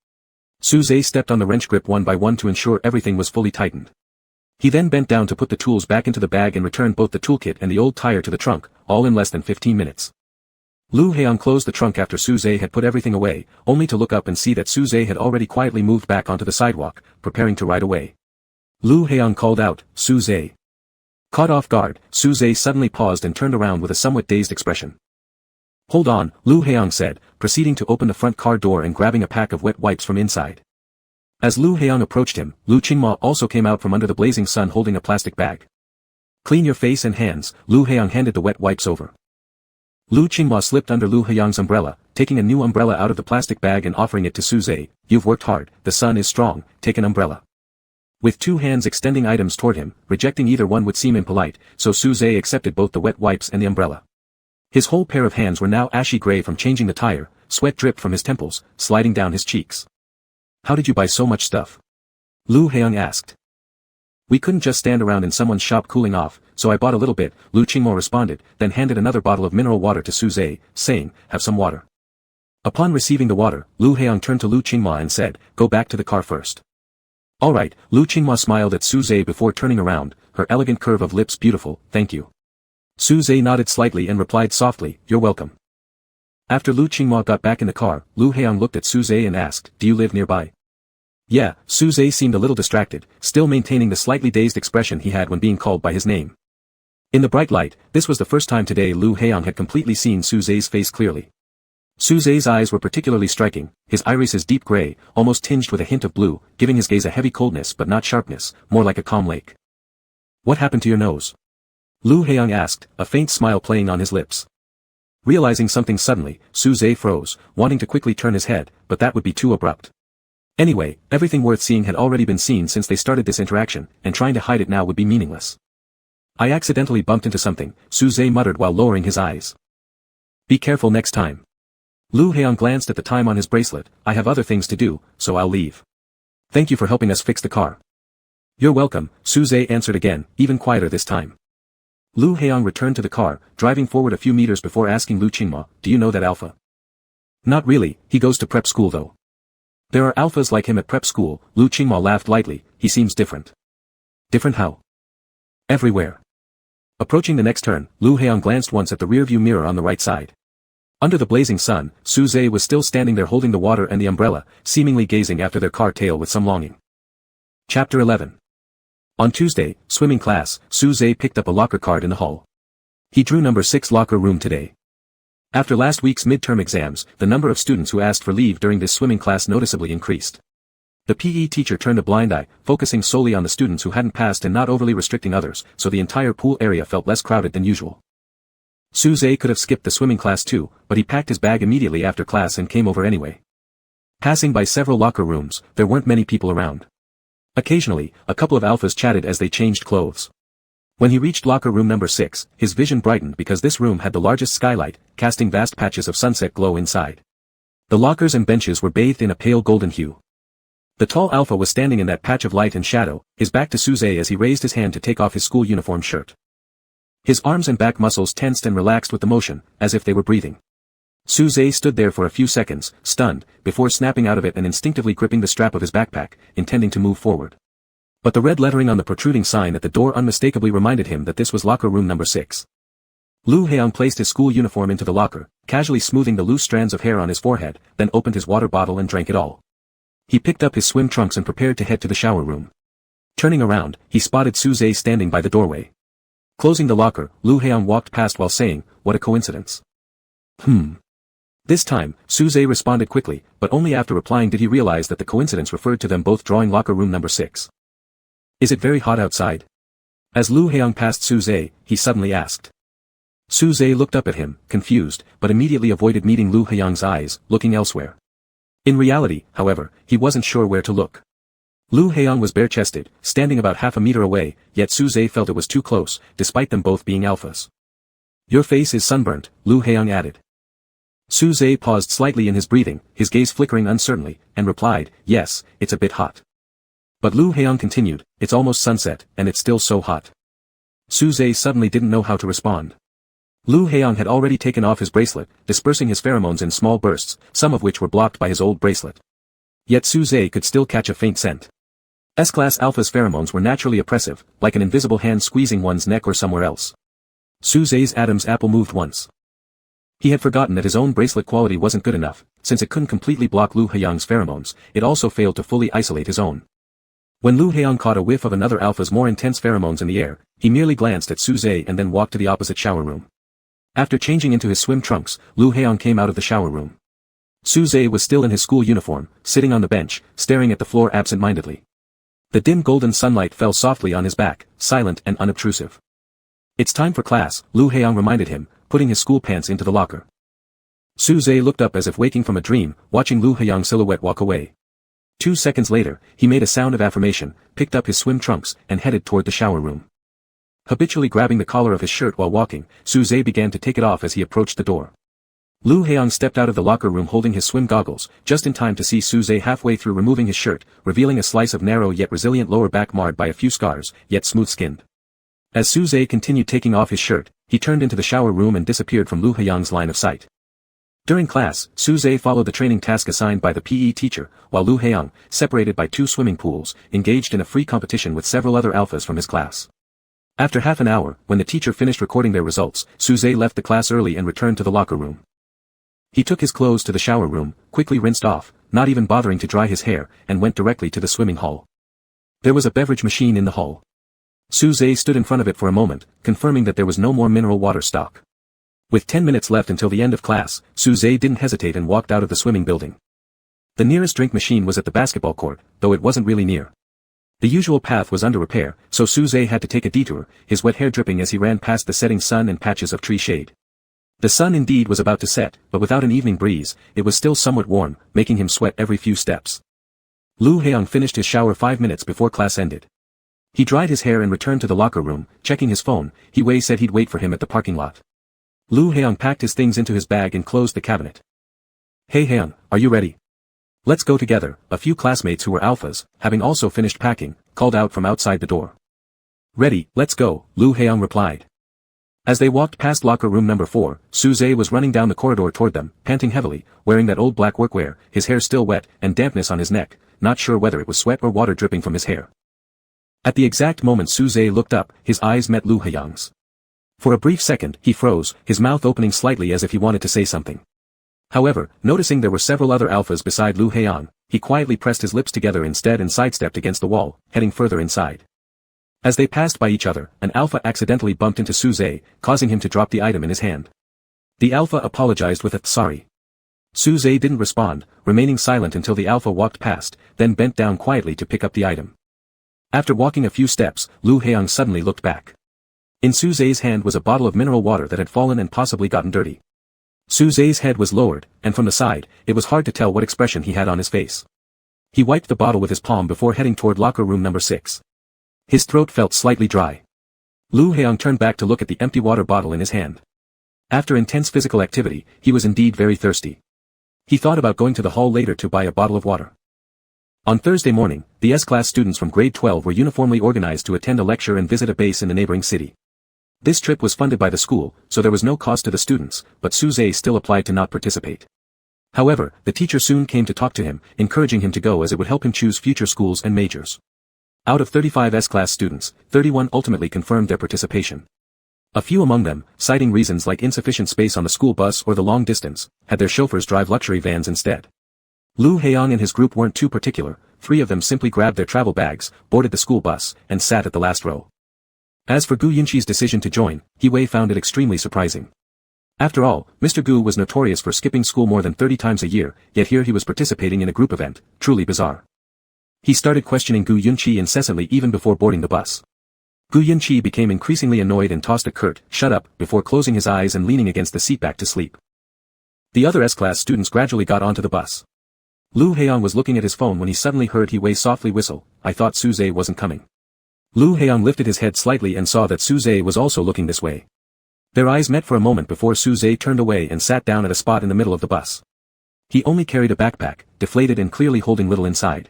[SPEAKER 1] Su Zhe stepped on the wrench grip one by one to ensure everything was fully tightened. He then bent down to put the tools back into the bag and returned both the toolkit and the old tire to the trunk, all in less than 15 minutes. Lu Heyang closed the trunk after Su Zhe had put everything away, only to look up and see that Su Zhe had already quietly moved back onto the sidewalk, preparing to ride away. Lu Heyang called out, Su Zhe. Caught off guard, Su Zhe suddenly paused and turned around with a somewhat dazed expression. Hold on, Lu Heyang said, proceeding to open the front car door and grabbing a pack of wet wipes from inside. As Lu Heyang approached him, Lu Qingma also came out from under the blazing sun holding a plastic bag. Clean your face and hands, Lu Heyang handed the wet wipes over. Lu Qingma slipped under Lu Heyang's umbrella, taking a new umbrella out of the plastic bag and offering it to Su Zhe. You've worked hard, the sun is strong, take an umbrella. With two hands extending items toward him, rejecting either one would seem impolite, so Su Zhe accepted both the wet wipes and the umbrella. His whole pair of hands were now ashy gray from changing the tire, sweat dripped from his temples, sliding down his cheeks. How did you buy so much stuff? Lu Heyang asked. We couldn't just stand around in someone's shop cooling off, so I bought a little bit, Lu Qingmo responded, then handed another bottle of mineral water to Su Zhe, saying, have some water. Upon receiving the water, Lu Heyang turned to Lu Qingma and said, go back to the car first. Alright, Lu Qingma smiled at Suze before turning around, her elegant curve of lips beautiful, thank you. Suze nodded slightly and replied softly, you're welcome. After Lu Qingma got back in the car, Lu Heong looked at Suze and asked, do you live nearby? Yeah, Suze seemed a little distracted, still maintaining the slightly dazed expression he had when being called by his name. In the bright light, this was the first time today Lu Heong had completely seen Suze's face clearly. Suze's eyes were particularly striking, his irises deep gray, almost tinged with a hint of blue, giving his gaze a heavy coldness but not sharpness, more like a calm lake. What happened to your nose? Lu Heong asked, a faint smile playing on his lips. Realizing something suddenly, Suze froze, wanting to quickly turn his head, but that would be too abrupt. Anyway, everything worth seeing had already been seen since they started this interaction, and trying to hide it now would be meaningless. I accidentally bumped into something, Suze muttered while lowering his eyes. Be careful next time. Lu Heong glanced at the time on his bracelet, I have other things to do, so I'll leave. Thank you for helping us fix the car. You're welcome, Suze answered again, even quieter this time. Lu Heong returned to the car, driving forward a few meters before asking Lu Qingma, do you know that alpha? Not really, he goes to prep school though. There are alphas like him at prep school, Lu Qingma laughed lightly, he seems different. Different how? Everywhere. Approaching the next turn, Lu Heong glanced once at the rearview mirror on the right side. Under the blazing sun, Suze was still standing there holding the water and the umbrella, seemingly gazing after their car tail with some longing. Chapter 11. On Tuesday, swimming class, Suze picked up a locker card in the hall. He drew number 6 locker room today. After last week's midterm exams, the number of students who asked for leave during this swimming class noticeably increased. The PE teacher turned a blind eye, focusing solely on the students who hadn't passed and not overly restricting others, so the entire pool area felt less crowded than usual. Suze could have skipped the swimming class too, but he packed his bag immediately after class and came over anyway. Passing by several locker rooms, there weren't many people around. Occasionally, a couple of alphas chatted as they changed clothes. When he reached locker room number 6, his vision brightened because this room had the largest skylight, casting vast patches of sunset glow inside. The lockers and benches were bathed in a pale golden hue. The tall alpha was standing in that patch of light and shadow, his back to Suze as he raised his hand to take off his school uniform shirt. His arms and back muscles tensed and relaxed with the motion, as if they were breathing. Suze stood there for a few seconds, stunned, before snapping out of it and instinctively gripping the strap of his backpack, intending to move forward. But the red lettering on the protruding sign at the door unmistakably reminded him that this was locker room number 6. Lu Heong placed his school uniform into the locker, casually smoothing the loose strands of hair on his forehead, then opened his water bottle and drank it all. He picked up his swim trunks and prepared to head to the shower room. Turning around, he spotted Suze standing by the doorway. Closing the locker, Lu Heong walked past while saying, what a coincidence. This time, Suze responded quickly, but only after replying did he realize that the coincidence referred to them both drawing locker room number 6. Is it very hot outside? As Lu Heong passed Suze, he suddenly asked. Suze looked up at him, confused, but immediately avoided meeting Lu Heong's eyes, looking elsewhere. In reality, however, he wasn't sure where to look. Lu Heong was bare-chested, standing about half a meter away, yet Suze felt it was too close, despite them both being alphas. Your face is sunburnt, Lu Heong added. Suze paused slightly in his breathing, his gaze flickering uncertainly, and replied, yes, it's a bit hot. But Lu Heong continued, it's almost sunset, and it's still so hot. Suze suddenly didn't know how to respond. Lu Heong had already taken off his bracelet, dispersing his pheromones in small bursts, some of which were blocked by his old bracelet. Yet Suze could still catch a faint scent. S-class alpha's pheromones were naturally oppressive, like an invisible hand squeezing one's neck or somewhere else. Suze's Adam's apple moved once. He had forgotten that his own bracelet quality wasn't good enough, since it couldn't completely block Lu Heong's pheromones, it also failed to fully isolate his own. When Lu Heong caught a whiff of another alpha's more intense pheromones in the air, he merely glanced at Suze and then walked to the opposite shower room. After changing into his swim trunks, Lu Heong came out of the shower room. Suze was still in his school uniform, sitting on the bench, staring at the floor absent-mindedly. The dim golden sunlight fell softly on his back, silent and unobtrusive. It's time for class, Lu Heong reminded him, putting his school pants into the locker. Suze looked up as if waking from a dream, watching Lu Heong's silhouette walk away. 2 seconds later, he made a sound of affirmation, picked up his swim trunks, and headed toward the shower room. Habitually grabbing the collar of his shirt while walking, Suze began to take it off as he approached the door. Lu Heong stepped out of the locker room holding his swim goggles, just in time to see Suze halfway through removing his shirt, revealing a slice of narrow yet resilient lower back marred by a few scars, yet smooth-skinned. As Suze continued taking off his shirt, he turned into the shower room and disappeared from Lu Heong's line of sight. During class, Su-zae followed the training task assigned by the PE teacher, while Lu Haeyoung, separated by 2 swimming pools, engaged in a free competition with several other alphas from his class. After half an hour, when the teacher finished recording their results, Su-zae left the class early and returned to the locker room. He took his clothes to the shower room, quickly rinsed off, not even bothering to dry his hair, and went directly to the swimming hall. There was a beverage machine in the hall. Su-zae stood in front of it for a moment, confirming that there was no more mineral water stock. With 10 minutes left until the end of class, Su-zae didn't hesitate and walked out of the swimming building. The nearest drink machine was at the basketball court, though it wasn't really near. The usual path was under repair, so Su-zae had to take a detour, his wet hair dripping as he ran past the setting sun and patches of tree shade. The sun indeed was about to set, but without an evening breeze, it was still somewhat warm, making him sweat every few steps. Lu Haeyoung finished his shower 5 minutes before class ended. He dried his hair and returned to the locker room, checking his phone. Hee-wei said he'd wait for him at the parking lot. Lu Haeyoung packed his things into his bag and closed the cabinet. "Hey Haeyoung, are you ready? Let's go together," a few classmates who were alphas, having also finished packing, called out from outside the door. "Ready, let's go," Lu Haeyoung replied. As they walked past locker room number 4, Su-zae was running down the corridor toward them, panting heavily, wearing that old black workwear, his hair still wet, and dampness on his neck, not sure whether it was sweat or water dripping from his hair. At the exact moment Su-zae looked up, his eyes met Lu Haeyoung's. For a brief second, he froze, his mouth opening slightly as if he wanted to say something. However, noticing there were several other alphas beside Lu Haeyoung, he quietly pressed his lips together instead and sidestepped against the wall, heading further inside. As they passed by each other, an alpha accidentally bumped into Su-zae, causing him to drop the item in his hand. The alpha apologized with a "sorry." Su-zae didn't respond, remaining silent until the alpha walked past, then bent down quietly to pick up the item. After walking a few steps, Lu Haeyoung suddenly looked back. In Su-zae's hand was a bottle of mineral water that had fallen and possibly gotten dirty. Su-zae's head was lowered, and from the side, it was hard to tell what expression he had on his face. He wiped the bottle with his palm before heading toward locker room number 6. His throat felt slightly dry. Lu Haeyoung turned back to look at the empty water bottle in his hand. After intense physical activity, he was indeed very thirsty. He thought about going to the hall later to buy a bottle of water. On Thursday morning, the S-class students from grade 12 were uniformly organized to attend a lecture and visit a base in the neighboring city. This trip was funded by the school, so there was no cost to the students, but Su-zae still applied to not participate. However, the teacher soon came to talk to him, encouraging him to go as it would help him choose future schools and majors. Out of 35 S-class students, 31 ultimately confirmed their participation. A few among them, citing reasons like insufficient space on the school bus or the long distance, had their chauffeurs drive luxury vans instead. Lu Haeyoung and his group weren't too particular, 3 of them simply grabbed their travel bags, boarded the school bus, and sat at the last row. As for Gu Yunqi's decision to join, Hee-wei found it extremely surprising. After all, Mr. Gu was notorious for skipping school more than 30 times a year, yet here he was participating in a group event, truly bizarre. He started questioning Gu Yunqi incessantly even before boarding the bus. Gu Yunqi became increasingly annoyed and tossed a curt, "Shut up," before closing his eyes and leaning against the seat back to sleep. The other S-class students gradually got onto the bus. Lu Haeyoung was looking at his phone when he suddenly heard Hee-wei softly whistle. "I thought Su-zae wasn't coming." Lu Haeyoung lifted his head slightly and saw that Su-zae was also looking this way. Their eyes met for a moment before Su-zae turned away and sat down at a spot in the middle of the bus. He only carried a backpack, deflated and clearly holding little inside.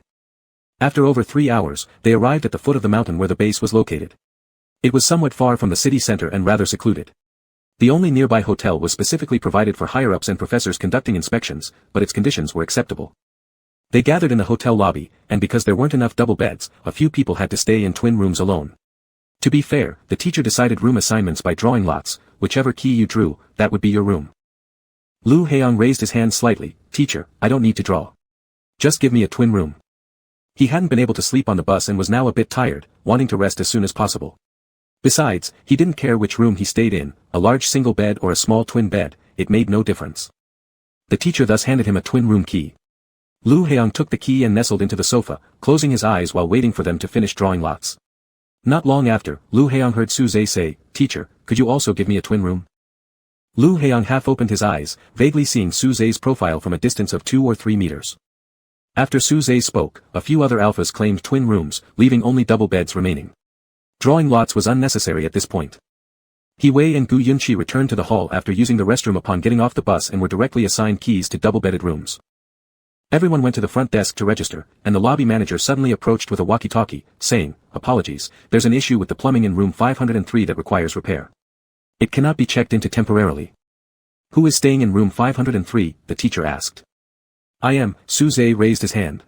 [SPEAKER 1] After over 3 hours, they arrived at the foot of the mountain where the base was located. It was somewhat far from the city center and rather secluded. The only nearby hotel was specifically provided for higher-ups and professors conducting inspections, but its conditions were acceptable. They gathered in the hotel lobby, and because there weren't enough double beds, a few people had to stay in twin rooms alone. To be fair, the teacher decided room assignments by drawing lots, whichever key you drew, that would be your room. Lu Haeyoung raised his hand slightly. "Teacher, I don't need to draw. Just give me a twin room." He hadn't been able to sleep on the bus and was now a bit tired, wanting to rest as soon as possible. Besides, he didn't care which room he stayed in, a large single bed or a small twin bed, it made no difference. The teacher thus handed him a twin room key. Lu Haeyoung took the key and nestled into the sofa, closing his eyes while waiting for them to finish drawing lots. Not long after, Lu Haeyoung heard Su-zae say, "Teacher, could you also give me a twin room?" Lu Haeyoung half opened his eyes, vaguely seeing Su-zae's profile from a distance of 2 or 3 meters. After Su-zae spoke, a few other alphas claimed twin rooms, leaving only double beds remaining. Drawing lots was unnecessary at this point. Hee-wei and Gu Yunqi returned to the hall after using the restroom upon getting off the bus and were directly assigned keys to double-bedded rooms. Everyone went to the front desk to register, and the lobby manager suddenly approached with a walkie-talkie, saying, "Apologies, there's an issue with the plumbing in room 503 that requires repair. It cannot be checked into temporarily. Who is staying in room 503, the teacher asked. I am. Suze raised his hand.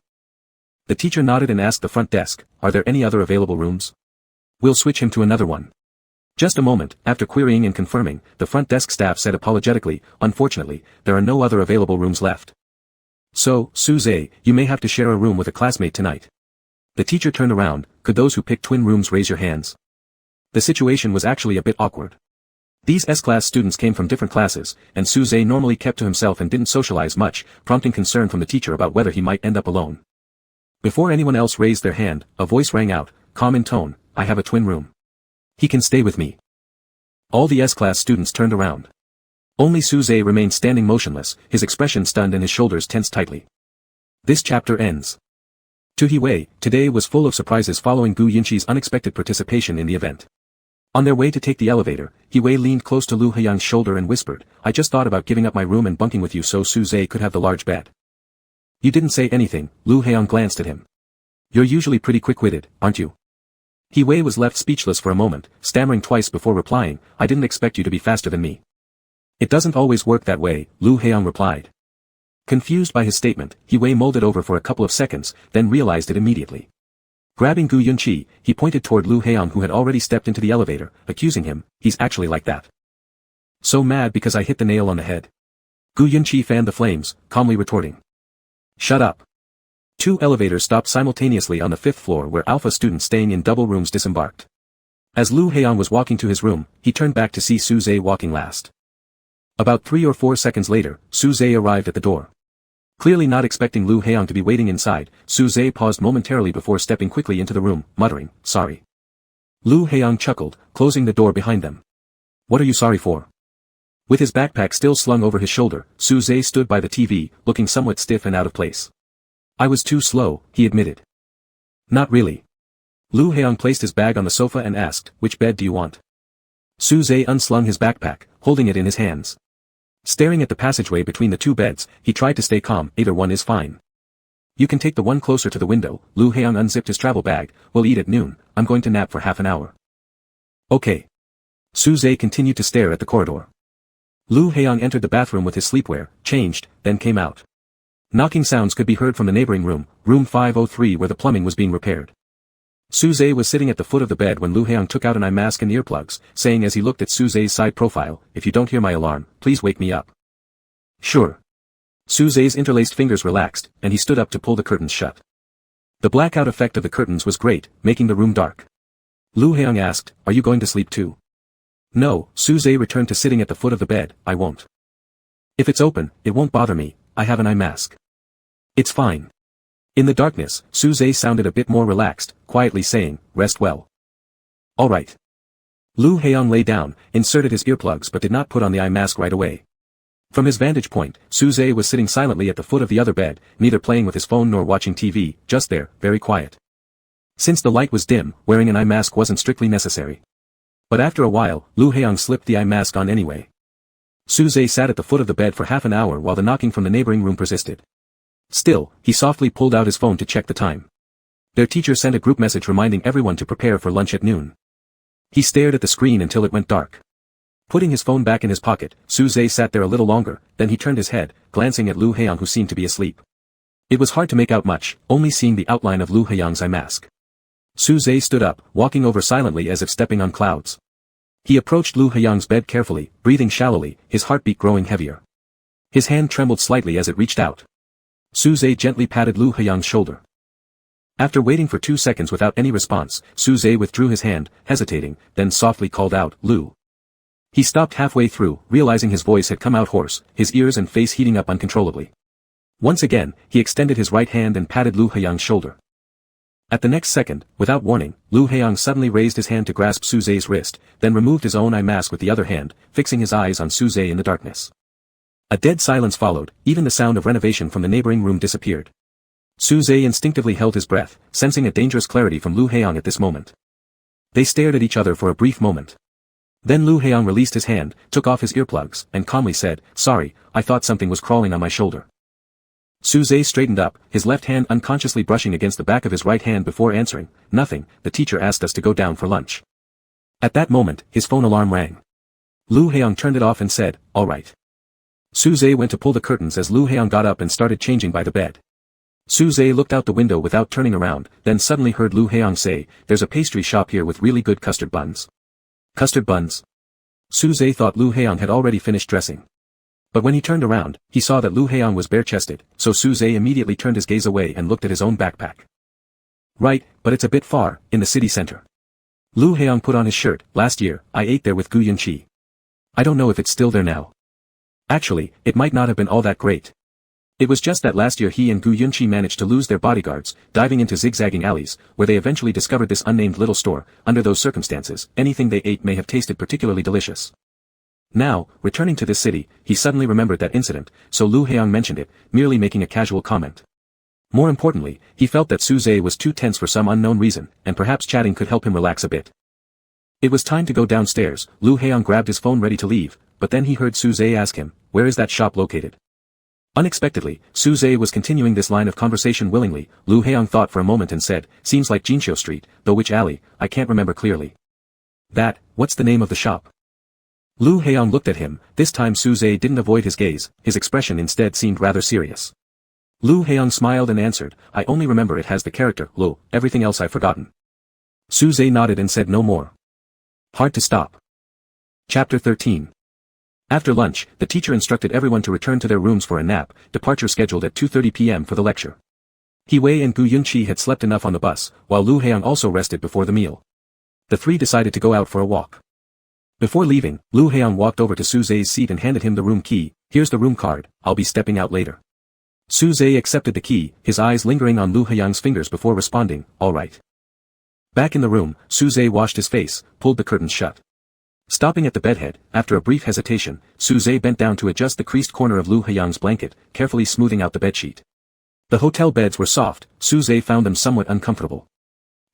[SPEAKER 1] The teacher nodded and asked the front desk, are there any other available rooms? We'll switch him to another one. Just a moment, after querying and confirming, the front desk staff said apologetically, unfortunately, there are no other available rooms left. So, Suze, you may have to share a room with a classmate tonight. The teacher turned around. Could those who picked twin rooms raise your hands? The situation was actually a bit awkward. These S-class students came from different classes, and Suze normally kept to himself and didn't socialize much, prompting concern from the teacher about whether he might end up alone. Before anyone else raised their hand, a voice rang out, calm in tone, I have a twin room. He can stay with me. All the S-class students turned around. Only Suze remained standing motionless, his expression stunned and his shoulders tensed tightly. This chapter ends. To Hiwei, today was full of surprises following Gu Yunqi's unexpected participation in the event. On their way to take the elevator, Hiwei leaned close to Lu Haiyang's shoulder and whispered, I just thought about giving up my room and bunking with you so Suze could have the large bed. You didn't say anything. Lu Haiyang glanced at him. You're usually pretty quick-witted, aren't you? Hiwei was left speechless for a moment, stammering twice before replying, I didn't expect you to be faster than me. It doesn't always work that way, Lu Haiyang replied. Confused by his statement, Hiwei mulled it over for a couple of seconds, then realized it immediately. Grabbing Gu Yunqi, he pointed toward Lu Haiyang who had already stepped into the elevator, accusing him, he's actually like that. So mad because I hit the nail on the head. Gu Yunqi fanned the flames, calmly retorting. Shut up. Two elevators stopped simultaneously on the 5th floor where alpha students staying in double rooms disembarked. As Lu Haiyang was walking to his room, he turned back to see Suze walking last. About 3 or 4 seconds later, Suze arrived at the door. Clearly not expecting Lu Haiyang to be waiting inside, Suze paused momentarily before stepping quickly into the room, muttering, sorry. Lu Haiyang chuckled, closing the door behind them. What are you sorry for? With his backpack still slung over his shoulder, Suze stood by the TV, looking somewhat stiff and out of place. I was too slow, he admitted. Not really. Lu Haiyang placed his bag on the sofa and asked, which bed do you want? Suze unslung his backpack, holding it in his hands. Staring at the passageway between the two beds, he tried to stay calm, either one is fine. You can take the one closer to the window. Lu Haiyang unzipped his travel bag, we'll eat at noon, I'm going to nap for half an hour. Okay. Suze continued to stare at the corridor. Lu Haiyang entered the bathroom with his sleepwear, changed, then came out. Knocking sounds could be heard from the neighboring room, room 503 where the plumbing was being repaired. Suze was sitting at the foot of the bed when Lu Haiyang took out an eye mask and earplugs, saying as he looked at Suze's side profile, if you don't hear my alarm, please wake me up. Sure. Suze's interlaced fingers relaxed, and he stood up to pull the curtains shut. The blackout effect of the curtains was great, making the room dark. Lu Haiyang asked, are you going to sleep too? No, Suze returned to sitting at the foot of the bed, I won't. If it's open, it won't bother me, I have an eye mask. It's fine. In the darkness, Suze sounded a bit more relaxed, quietly saying, rest well. All right. Lu Haiyang lay down, inserted his earplugs but did not put on the eye mask right away. From his vantage point, Suze was sitting silently at the foot of the other bed, neither playing with his phone nor watching TV, just there, very quiet. Since the light was dim, wearing an eye mask wasn't strictly necessary. But after a while, Lu Haiyang slipped the eye mask on anyway. Suze sat at the foot of the bed for half an hour while the knocking from the neighboring room persisted. Still, he softly pulled out his phone to check the time. Their teacher sent a group message reminding everyone to prepare for lunch at noon. He stared at the screen until it went dark. Putting his phone back in his pocket, Suze sat there a little longer, then he turned his head, glancing at Lu Haiyang who seemed to be asleep. It was hard to make out much, only seeing the outline of Lu Haiyang's eye mask. Suze stood up, walking over silently as if stepping on clouds. He approached Lu Haiyang's bed carefully, breathing shallowly, his heartbeat growing heavier. His hand trembled slightly as it reached out. Suze gently patted Lu Haiyang's shoulder. After waiting for 2 seconds without any response, Suze withdrew his hand, hesitating, then softly called out, Lu. He stopped halfway through, realizing his voice had come out hoarse, his ears and face heating up uncontrollably. Once again, he extended his right hand and patted Lu Haiyang's shoulder. At the next second, without warning, Lu Haiyang suddenly raised his hand to grasp Suze's wrist, then removed his own eye mask with the other hand, fixing his eyes on Suze in the darkness. A dead silence followed, even the sound of renovation from the neighboring room disappeared. Suze instinctively held his breath, sensing a dangerous clarity from Lu Haiyang at this moment. They stared at each other for a brief moment. Then Lu Haiyang released his hand, took off his earplugs, and calmly said, sorry, I thought something was crawling on my shoulder. Suze straightened up, his left hand unconsciously brushing against the back of his right hand before answering, nothing, the teacher asked us to go down for lunch. At that moment, his phone alarm rang. Lu Haiyang turned it off and said, all right. Suze went to pull the curtains as Lu Heong got up and started changing by the bed. Suze looked out the window without turning around, then suddenly heard Lu Heong say, "There's a pastry shop here with really good custard buns." Custard buns? Suze thought Lu Heong had already finished dressing. But when he turned around, he saw that Lu Heong was bare-chested, so Suze immediately turned his gaze away and looked at his own backpack. "Right, but it's a bit far, in the city center." Lu Heong put on his shirt. "Last year, I ate there with Gu Yunqi. I don't know if it's still there now. Actually, it might not have been all that great. It was just that last year he and Gu Yunqi managed to lose their bodyguards, diving into zigzagging alleys, where they eventually discovered this unnamed little store. Under those circumstances, anything they ate may have tasted particularly delicious." Now, returning to this city, he suddenly remembered that incident, so Lu Heong mentioned it, merely making a casual comment. More importantly, he felt that Suze was too tense for some unknown reason, and perhaps chatting could help him relax a bit. It was time to go downstairs. Lu Heong grabbed his phone ready to leave, but then he heard Suze ask him, "Where is that shop located?" Unexpectedly, Suze was continuing this line of conversation willingly. Lu Heong thought for a moment and said, "Seems like Jinxiu Street, though which alley, I can't remember clearly." What's the name of the shop?" Lu Heong looked at him. This time Suze didn't avoid his gaze, his expression instead seemed rather serious. Lu Heong smiled and answered, "I only remember it has the character Lu, everything else I've forgotten." Suze nodded and said no more. Hard to stop. Chapter 13. After lunch, the teacher instructed everyone to return to their rooms for a nap, departure scheduled at 2:30 p.m. for the lecture. He Wei and Gu Yunqi had slept enough on the bus, while Lu Heong also rested before the meal. The three decided to go out for a walk. Before leaving, Lu Heong walked over to Suze's seat and handed him the room key. "Here's the room card, I'll be stepping out later." Suze accepted the key, his eyes lingering on Lu Heong's fingers before responding, "All right." Back in the room, Suze washed his face, pulled the curtains shut. Stopping at the bedhead, after a brief hesitation, Suze bent down to adjust the creased corner of Lu Heong's blanket, carefully smoothing out the bedsheet. The hotel beds were soft, Suze found them somewhat uncomfortable.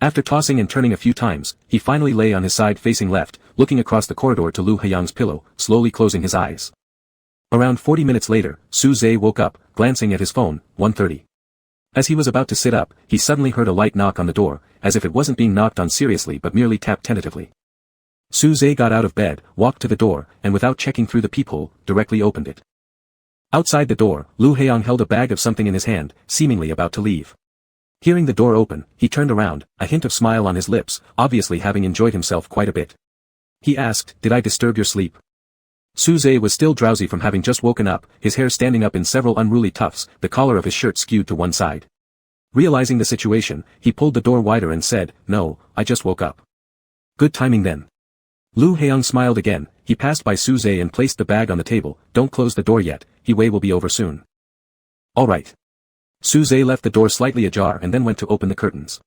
[SPEAKER 1] After tossing and turning a few times, he finally lay on his side facing left, looking across the corridor to Lu Heong's pillow, slowly closing his eyes. Around 40 minutes later, Suze woke up, glancing at his phone, 1:30. As he was about to sit up, he suddenly heard a light knock on the door, as if it wasn't being knocked on seriously but merely tapped tentatively. Suze got out of bed, walked to the door, and without checking through the peephole, directly opened it. Outside the door, Lu Heong held a bag of something in his hand, seemingly about to leave. Hearing the door open, he turned around, a hint of smile on his lips, obviously having enjoyed himself quite a bit. He asked, "Did I disturb your sleep?" Suze was still drowsy from having just woken up, his hair standing up in several unruly tufts, the collar of his shirt skewed to one side. Realizing the situation, he pulled the door wider and said, "No, I just woke up." "Good timing then." Lu Heong smiled again. He passed by Suze and placed the bag on the table. "Don't close the door yet, He Wei will be over soon." "All right." Suze left the door slightly ajar and then went to open the curtains.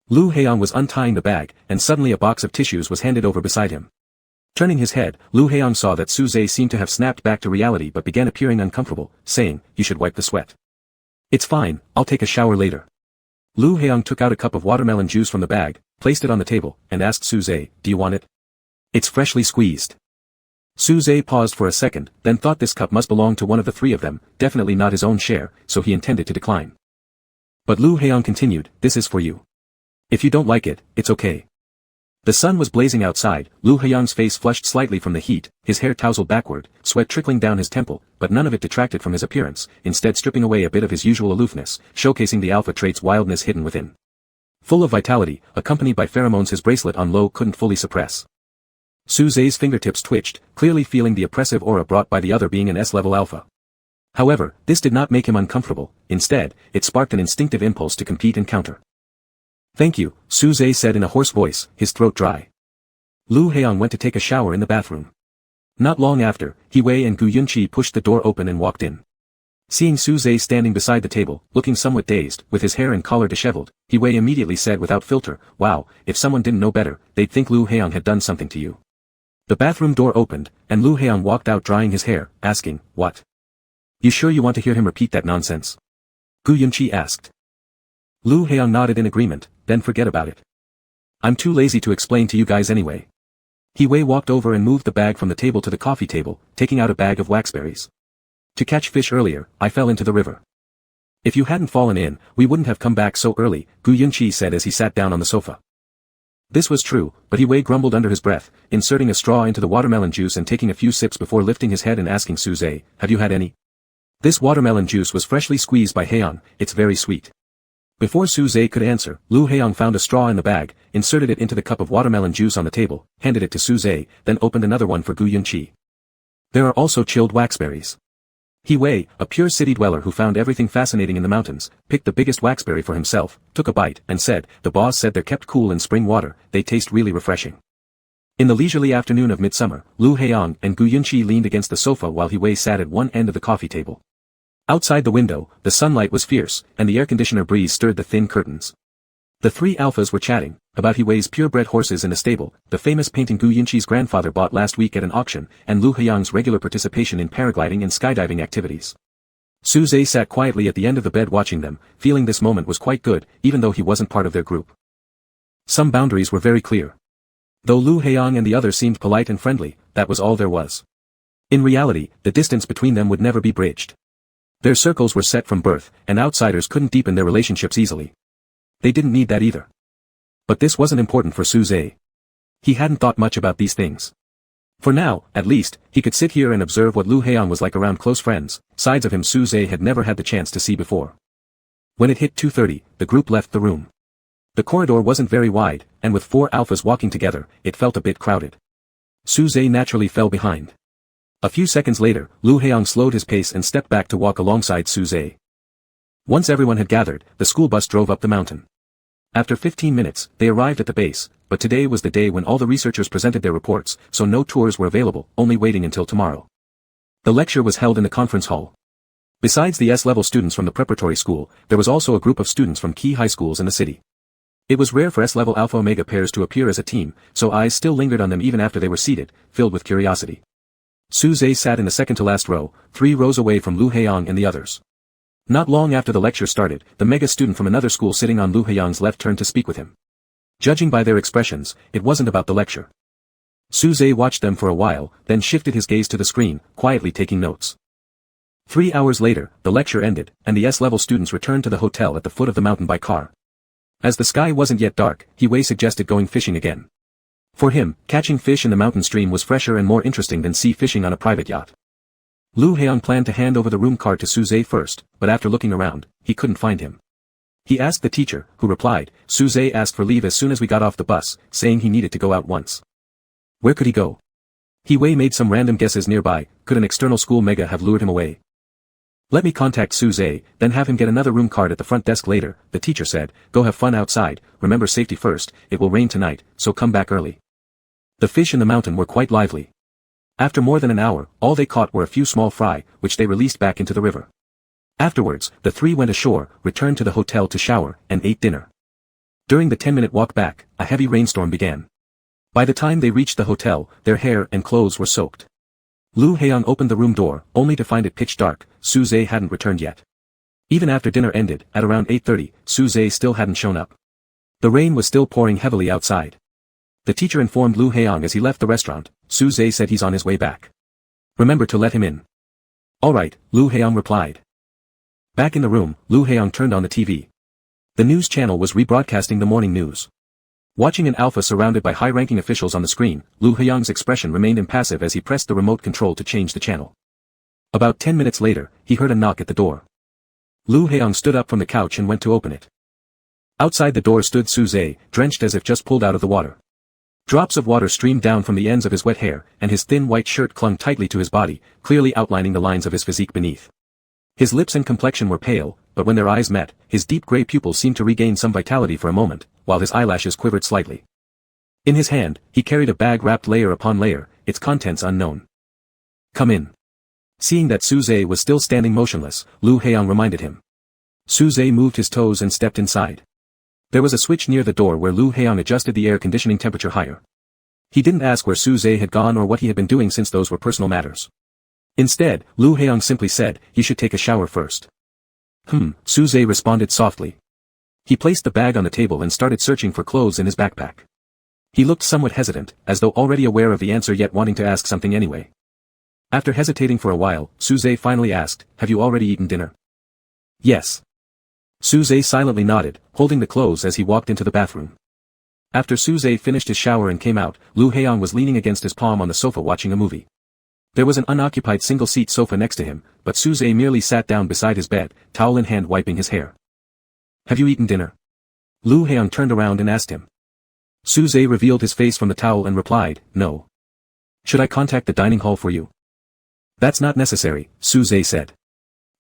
[SPEAKER 1] Lu Heong was untying the bag, and suddenly a box of tissues was handed over beside him. Turning his head, Lu Heong saw that Suze seemed to have snapped back to reality but began appearing uncomfortable, saying, "You should wipe the sweat." "It's fine, I'll take a shower later." Lu Heong took out a cup of watermelon juice from the bag, placed it on the table, and asked Suze, "Do you want it?" "It's freshly squeezed." Suze paused for a second, then thought this cup must belong to one of the three of them, definitely not his own share, so he intended to decline. But Lu Heong continued, "This is for you. If you don't like it, it's okay." The sun was blazing outside, Lu Heong's face flushed slightly from the heat, his hair tousled backward, sweat trickling down his temple, but none of it detracted from his appearance, instead stripping away a bit of his usual aloofness, showcasing the alpha trait's wildness hidden within. Full of vitality, accompanied by pheromones his bracelet on low couldn't fully suppress. Suze's fingertips twitched, clearly feeling the oppressive aura brought by the other being an S-level alpha. However, this did not make him uncomfortable, instead, it sparked an instinctive impulse to compete and counter. "Thank you," Suze said in a hoarse voice, his throat dry. Lu Heong went to take a shower in the bathroom. Not long after, He Wei and Gu Yunqi pushed the door open and walked in. Seeing Suze standing beside the table, looking somewhat dazed, with his hair and collar disheveled, He Wei immediately said without filter, "Wow, if someone didn't know better, they'd think Lu Heong had done something to you." The bathroom door opened, and Lu Heong walked out drying his hair, asking, "What? You sure you want to hear him repeat that nonsense?" Gu Yunqi asked. Lu Heong nodded in agreement, "Then forget about it. I'm too lazy to explain to you guys anyway." He Wei walked over and moved the bag from the table to the coffee table, taking out a bag of waxberries. "To catch fish earlier, I fell into the river. If you hadn't fallen in, we wouldn't have come back so early," Gu Yunqi said as he sat down on the sofa. This was true, but Wei grumbled under his breath, inserting a straw into the watermelon juice and taking a few sips before lifting his head and asking Suze, "Have you had any?" This watermelon juice was freshly squeezed by Haeyang, it's very sweet. Before Suze could answer, Lu Haeyang found a straw in the bag, inserted it into the cup of watermelon juice on the table, handed it to Suze, then opened another one for Gu Yunqi. There are also chilled waxberries. Wei, a pure city dweller who found everything fascinating in the mountains, picked the biggest waxberry for himself, took a bite, and said, "The boss said they're kept cool in spring water, they taste really refreshing." In the leisurely afternoon of midsummer, Lu Haeyang and Gu Yunqi leaned against the sofa while Wei sat at one end of the coffee table. Outside the window, the sunlight was fierce, and the air conditioner breeze stirred the thin curtains. The three alphas were chatting about Wei's purebred horses in the stable, the famous painting Gu Yunqi's grandfather bought last week at an auction, and Lu Haeyang's regular participation in paragliding and skydiving activities. Suze sat quietly at the end of the bed watching them, feeling this moment was quite good, even though he wasn't part of their group. Some boundaries were very clear. Though Lu Haeyang and the others seemed polite and friendly, that was all there was. In reality, the distance between them would never be bridged. Their circles were set from birth, and outsiders couldn't deepen their relationships easily. They didn't need that either. But this wasn't important for Suze. He hadn't thought much about these things. For now, at least, he could sit here and observe what Lu Haeyang was like around close friends, sides of him Suze had never had the chance to see before. When it hit 2:30, the group left the room. The corridor wasn't very wide, and with four alphas walking together, it felt a bit crowded. Suze naturally fell behind. A few seconds later, Lu Haeyang slowed his pace and stepped back to walk alongside Suze. Once everyone had gathered, the school bus drove up the mountain. After 15 minutes, they arrived at the base, but today was the day when all the researchers presented their reports, so no tours were available, only waiting until tomorrow. The lecture was held in the conference hall. Besides the S-level students from the preparatory school, there was also a group of students from key high schools in the city. It was rare for S-level Alpha-Omega pairs to appear as a team, so eyes still lingered on them even after they were seated, filled with curiosity. Suze sat in the second-to-last row, 3 rows away from Lu Haeyang and the others. Not long after the lecture started, the mega student from another school sitting on Lu Haeyang's left turned to speak with him. Judging by their expressions, it wasn't about the lecture. Suze watched them for a while, then shifted his gaze to the screen, quietly taking notes. 3 hours later, the lecture ended, and the S-level students returned to the hotel at the foot of the mountain by car. As the sky wasn't yet dark, Wei suggested going fishing again. For him, catching fish in the mountain stream was fresher and more interesting than sea fishing on a private yacht. Lu Haeyang planned to hand over the room card to Suze first, but after looking around, he couldn't find him. He asked the teacher, who replied, "Suze asked for leave as soon as we got off the bus, saying he needed to go out once." Where could he go? Wei made some random guesses nearby. Could an external school mega have lured him away? "Let me contact Suze, then have him get another room card at the front desk later," the teacher said. "Go have fun outside, remember safety first, it will rain tonight, so come back early." The fish in the mountain were quite lively. After more than an hour, all they caught were a few small fry, which they released back into the river. Afterwards, the 3 went ashore, returned to the hotel to shower, and ate dinner. During the 10-minute walk back, a heavy rainstorm began. By the time they reached the hotel, their hair and clothes were soaked. Lu Haeyang opened the room door, only to find it pitch dark. Suze hadn't returned yet. Even after dinner ended, at around 8:30, Suze still hadn't shown up. The rain was still pouring heavily outside. The teacher informed Lu Haeyang as he left the restaurant. Suze said he's on his way back. "Remember to let him in." "All right," Lu Haeyang replied. Back in the room, Lu Haeyang turned on the TV. The news channel was rebroadcasting the morning news. Watching an alpha surrounded by high-ranking officials on the screen, Lu Haeyang's expression remained impassive as he pressed the remote control to change the channel. About 10 minutes later, he heard a knock at the door. Lu Haeyang stood up from the couch and went to open it. Outside the door stood Suze, drenched as if just pulled out of the water. Drops of water streamed down from the ends of his wet hair, and his thin white shirt clung tightly to his body, clearly outlining the lines of his physique beneath. His lips and complexion were pale, but when their eyes met, his deep gray pupils seemed to regain some vitality for a moment, while his eyelashes quivered slightly. In his hand, he carried a bag wrapped layer upon layer, its contents unknown. "Come in." Seeing that Suze was still standing motionless, Lu Haeyang reminded him. Suze moved his toes and stepped inside. There was a switch near the door where Lu Haeyang adjusted the air conditioning temperature higher. He didn't ask where Suze had gone or what he had been doing since those were personal matters. Instead, Lu Haeyang simply said, "He should take a shower first." Suze responded softly. He placed the bag on the table and started searching for clothes in his backpack. He looked somewhat hesitant, as though already aware of the answer yet wanting to ask something anyway. After hesitating for a while, Suze finally asked, "Have you already eaten dinner?" "Yes." Suze silently nodded, holding the clothes as he walked into the bathroom. After Suze finished his shower and came out, Lu Heong was leaning against his palm on the sofa watching a movie. There was an unoccupied single-seat sofa next to him, but Suze merely sat down beside his bed, towel in hand wiping his hair. "Have you eaten dinner?" Lu Heong turned around and asked him. Suze revealed his face from the towel and replied, "No." "Should I contact the dining hall for you?" "That's not necessary," Suze said.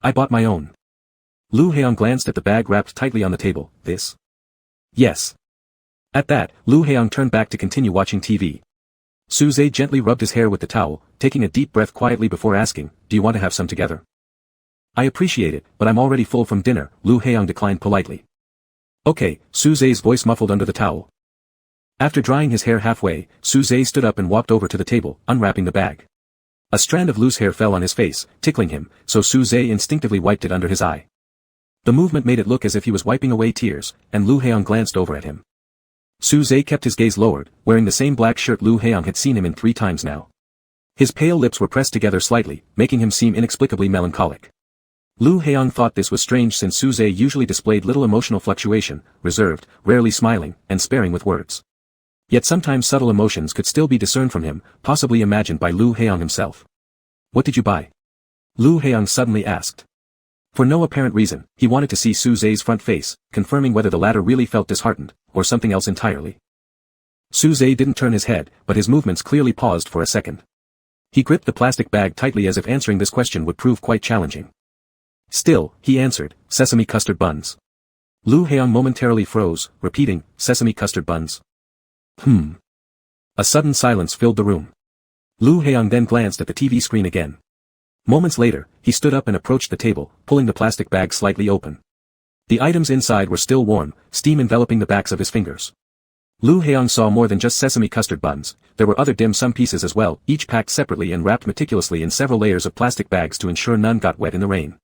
[SPEAKER 1] "I bought my own." Lu Heong glanced at the bag wrapped tightly on the table. "This?" "Yes." At that, Lu Heong turned back to continue watching TV. Suze gently rubbed his hair with the towel, taking a deep breath quietly before asking, "Do you want to have some together?" "I appreciate it, but I'm already full from dinner," Lu Heong declined politely. "Okay," Suze's voice muffled under the towel. After drying his hair halfway, Suze stood up and walked over to the table, unwrapping the bag. A strand of loose hair fell on his face, tickling him, so Suze instinctively wiped it under his eye. The movement made it look as if he was wiping away tears, and Lu Heong glanced over at him. Suze kept his gaze lowered, wearing the same black shirt Lu Heong had seen him in 3 times now. His pale lips were pressed together slightly, making him seem inexplicably melancholic. Lu Heong thought this was strange since Suze usually displayed little emotional fluctuation, reserved, rarely smiling, and sparing with words. Yet sometimes subtle emotions could still be discerned from him, possibly imagined by Lu Heong himself. "What did you buy?" Lu Heong suddenly asked. For no apparent reason, he wanted to see Suze's front face, confirming whether the latter really felt disheartened, or something else entirely. Suze didn't turn his head, but his movements clearly paused for a second. He gripped the plastic bag tightly as if answering this question would prove quite challenging. Still, he answered, "Sesame custard buns." Lu Heong momentarily froze, repeating, "Sesame custard buns." A sudden silence filled the room. Lu Heong then glanced at the TV screen again. Moments later, he stood up and approached the table, pulling the plastic bag slightly open. The items inside were still warm, steam enveloping the backs of his fingers. Lu Heong saw more than just sesame custard buns, there were other dim sum pieces as well, each packed separately and wrapped meticulously in several layers of plastic bags to ensure none got wet in the rain.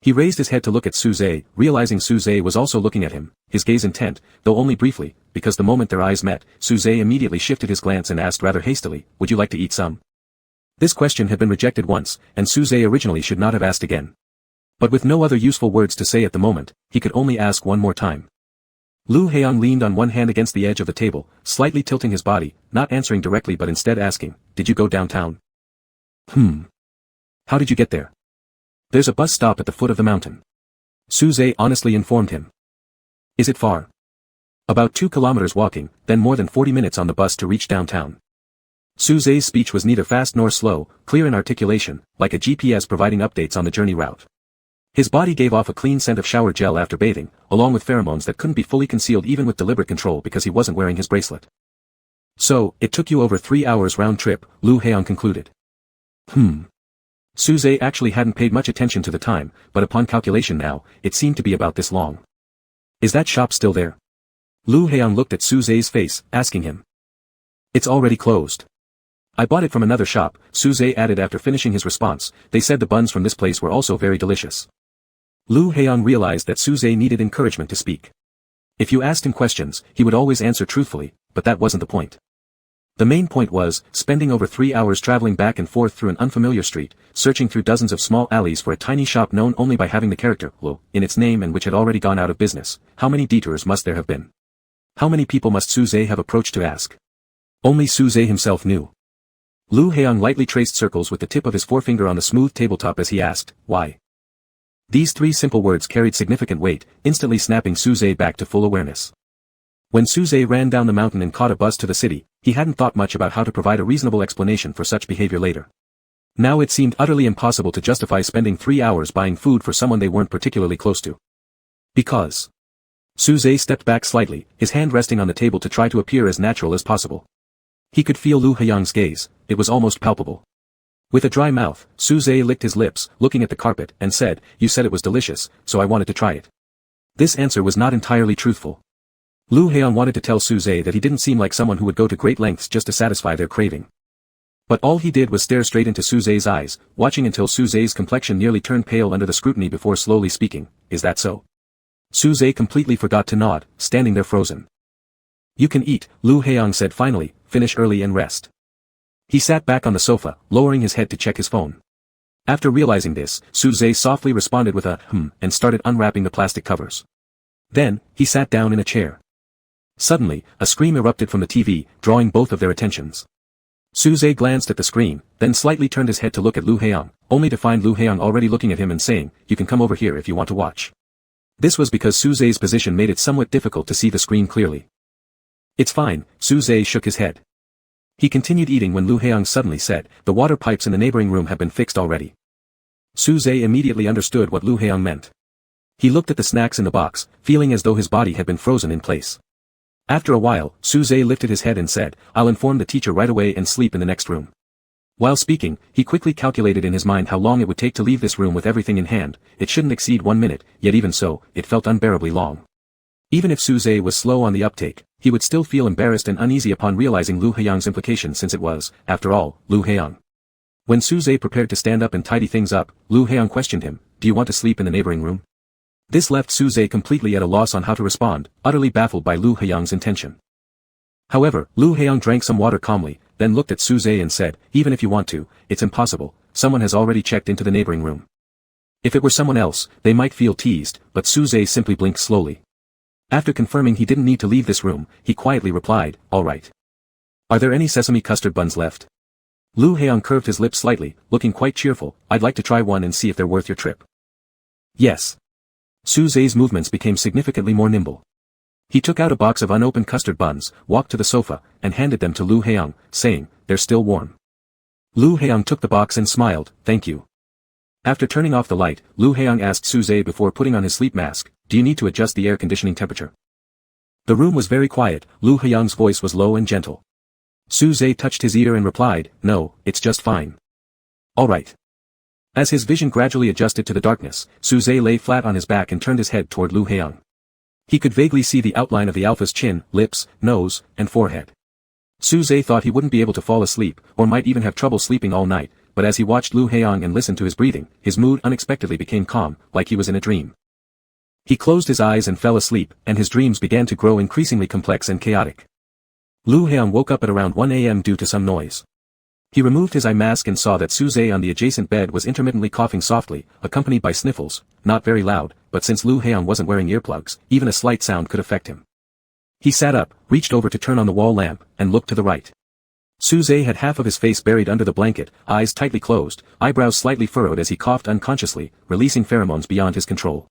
[SPEAKER 1] He raised his head to look at Suze, realizing Suze was also looking at him, his gaze intent, though only briefly, because the moment their eyes met, Suze immediately shifted his glance and asked rather hastily, "Would you like to eat some?" This question had been rejected once, and Suze originally should not have asked again. But with no other useful words to say at the moment, he could only ask one more time. Lu Heong leaned on one hand against the edge of the table, slightly tilting his body, not answering directly but instead asking, "Did you go downtown?" "How did you get there?" "There's a bus stop at the foot of the mountain." Suze honestly informed him. "Is it far?" "About 2 kilometers walking, then more than 40 minutes on the bus to reach downtown." Suze's speech was neither fast nor slow, clear in articulation, like a GPS providing updates on the journey route. His body gave off a clean scent of shower gel after bathing, along with pheromones that couldn't be fully concealed even with deliberate control because he wasn't wearing his bracelet. "So, it took you over 3 hours round trip," Lu Heong concluded. Suze actually hadn't paid much attention to the time, but upon calculation now, it seemed to be about this long. "Is that shop still there?" Lu Heong looked at Suze's face, asking him. "It's already closed. I bought it from another shop," Suze added after finishing his response. "They said the buns from this place were also very delicious." Lu Heong realized that Suze needed encouragement to speak. If you asked him questions, he would always answer truthfully, but that wasn't the point. The main point was, spending over 3 hours traveling back and forth through an unfamiliar street, searching through dozens of small alleys for a tiny shop known only by having the character Lu in its name and which had already gone out of business. How many detours must there have been? How many people must Suze have approached to ask? Only Suze himself knew. Lu Heong lightly traced circles with the tip of his forefinger on the smooth tabletop as he asked, "Why?" These 3 simple words carried significant weight, instantly snapping Suze back to full awareness. When Suze ran down the mountain and caught a bus to the city, he hadn't thought much about how to provide a reasonable explanation for such behavior later. Now it seemed utterly impossible to justify spending 3 hours buying food for someone they weren't particularly close to. Because. Suze stepped back slightly, his hand resting on the table to try to appear as natural as possible. He could feel Lu Heong's gaze, it was almost palpable. With a dry mouth, Suze licked his lips, looking at the carpet, and said, "You said it was delicious, so I wanted to try it." This answer was not entirely truthful. Lu Heong wanted to tell Suze that he didn't seem like someone who would go to great lengths just to satisfy their craving. But all he did was stare straight into Suze's eyes, watching until Suze's complexion nearly turned pale under the scrutiny before slowly speaking, "Is that so?" Suze completely forgot to nod, standing there frozen. "You can eat," Lu Heong said finally, "finish early and rest." He sat back on the sofa, lowering his head to check his phone. After realizing this, Suze softly responded with a and started unwrapping the plastic covers. Then, he sat down in a chair. Suddenly, a scream erupted from the TV, drawing both of their attentions. Suze glanced at the screen, then slightly turned his head to look at Lu Heong, only to find Lu Heong already looking at him and saying, "You can come over here if you want to watch." This was because Suze's position made it somewhat difficult to see the screen clearly. "It's fine," Suze shook his head. He continued eating when Lu Heong suddenly said, "The water pipes in the neighboring room have been fixed already." Suze immediately understood what Lu Heong meant. He looked at the snacks in the box, feeling as though his body had been frozen in place. After a while, Suze lifted his head and said, "I'll inform the teacher right away and sleep in the next room." While speaking, he quickly calculated in his mind how long it would take to leave this room with everything in hand. It shouldn't exceed 1 minute, yet even so, it felt unbearably long. Even if Suze was slow on the uptake, he would still feel embarrassed and uneasy upon realizing Lu Heong's implications since it was, after all, Lu Heong. When Suze prepared to stand up and tidy things up, Lu Heong questioned him, "Do you want to sleep in the neighboring room?" This left Suze completely at a loss on how to respond, utterly baffled by Lu Heong's intention. However, Lu Heong drank some water calmly, then looked at Suze and said, "Even if you want to, it's impossible, someone has already checked into the neighboring room." If it were someone else, they might feel teased, but Suze simply blinked slowly. After confirming he didn't need to leave this room, he quietly replied, "All right. Are there any sesame custard buns left?" Lu Heong curved his lips slightly, looking quite cheerful. "I'd like to try one and see if they're worth your trip." "Yes." Suze's movements became significantly more nimble. He took out a box of unopened custard buns, walked to the sofa, and handed them to Lu Heong, saying, "They're still warm." Lu Heong took the box and smiled, "Thank you." After turning off the light, Lu Heong asked Suze before putting on his sleep mask, "Do you need to adjust the air conditioning temperature?" The room was very quiet. Lu Heong's voice was low and gentle. Suze touched his ear and replied, "No, it's just fine." "All right." As his vision gradually adjusted to the darkness, Suze lay flat on his back and turned his head toward Lu Heong. He could vaguely see the outline of the alpha's chin, lips, nose, and forehead. Suze thought he wouldn't be able to fall asleep, or might even have trouble sleeping all night, but as he watched Lu Heong and listened to his breathing, his mood unexpectedly became calm, like he was in a dream. He closed his eyes and fell asleep, and his dreams began to grow increasingly complex and chaotic. Lu Heong woke up at around 1 a.m. due to some noise. He removed his eye mask and saw that Suze on the adjacent bed was intermittently coughing softly, accompanied by sniffles, not very loud, but since Lu Heong wasn't wearing earplugs, even a slight sound could affect him. He sat up, reached over to turn on the wall lamp, and looked to the right. Suze had half of his face buried under the blanket, eyes tightly closed, eyebrows slightly furrowed as he coughed unconsciously, releasing pheromones beyond his control.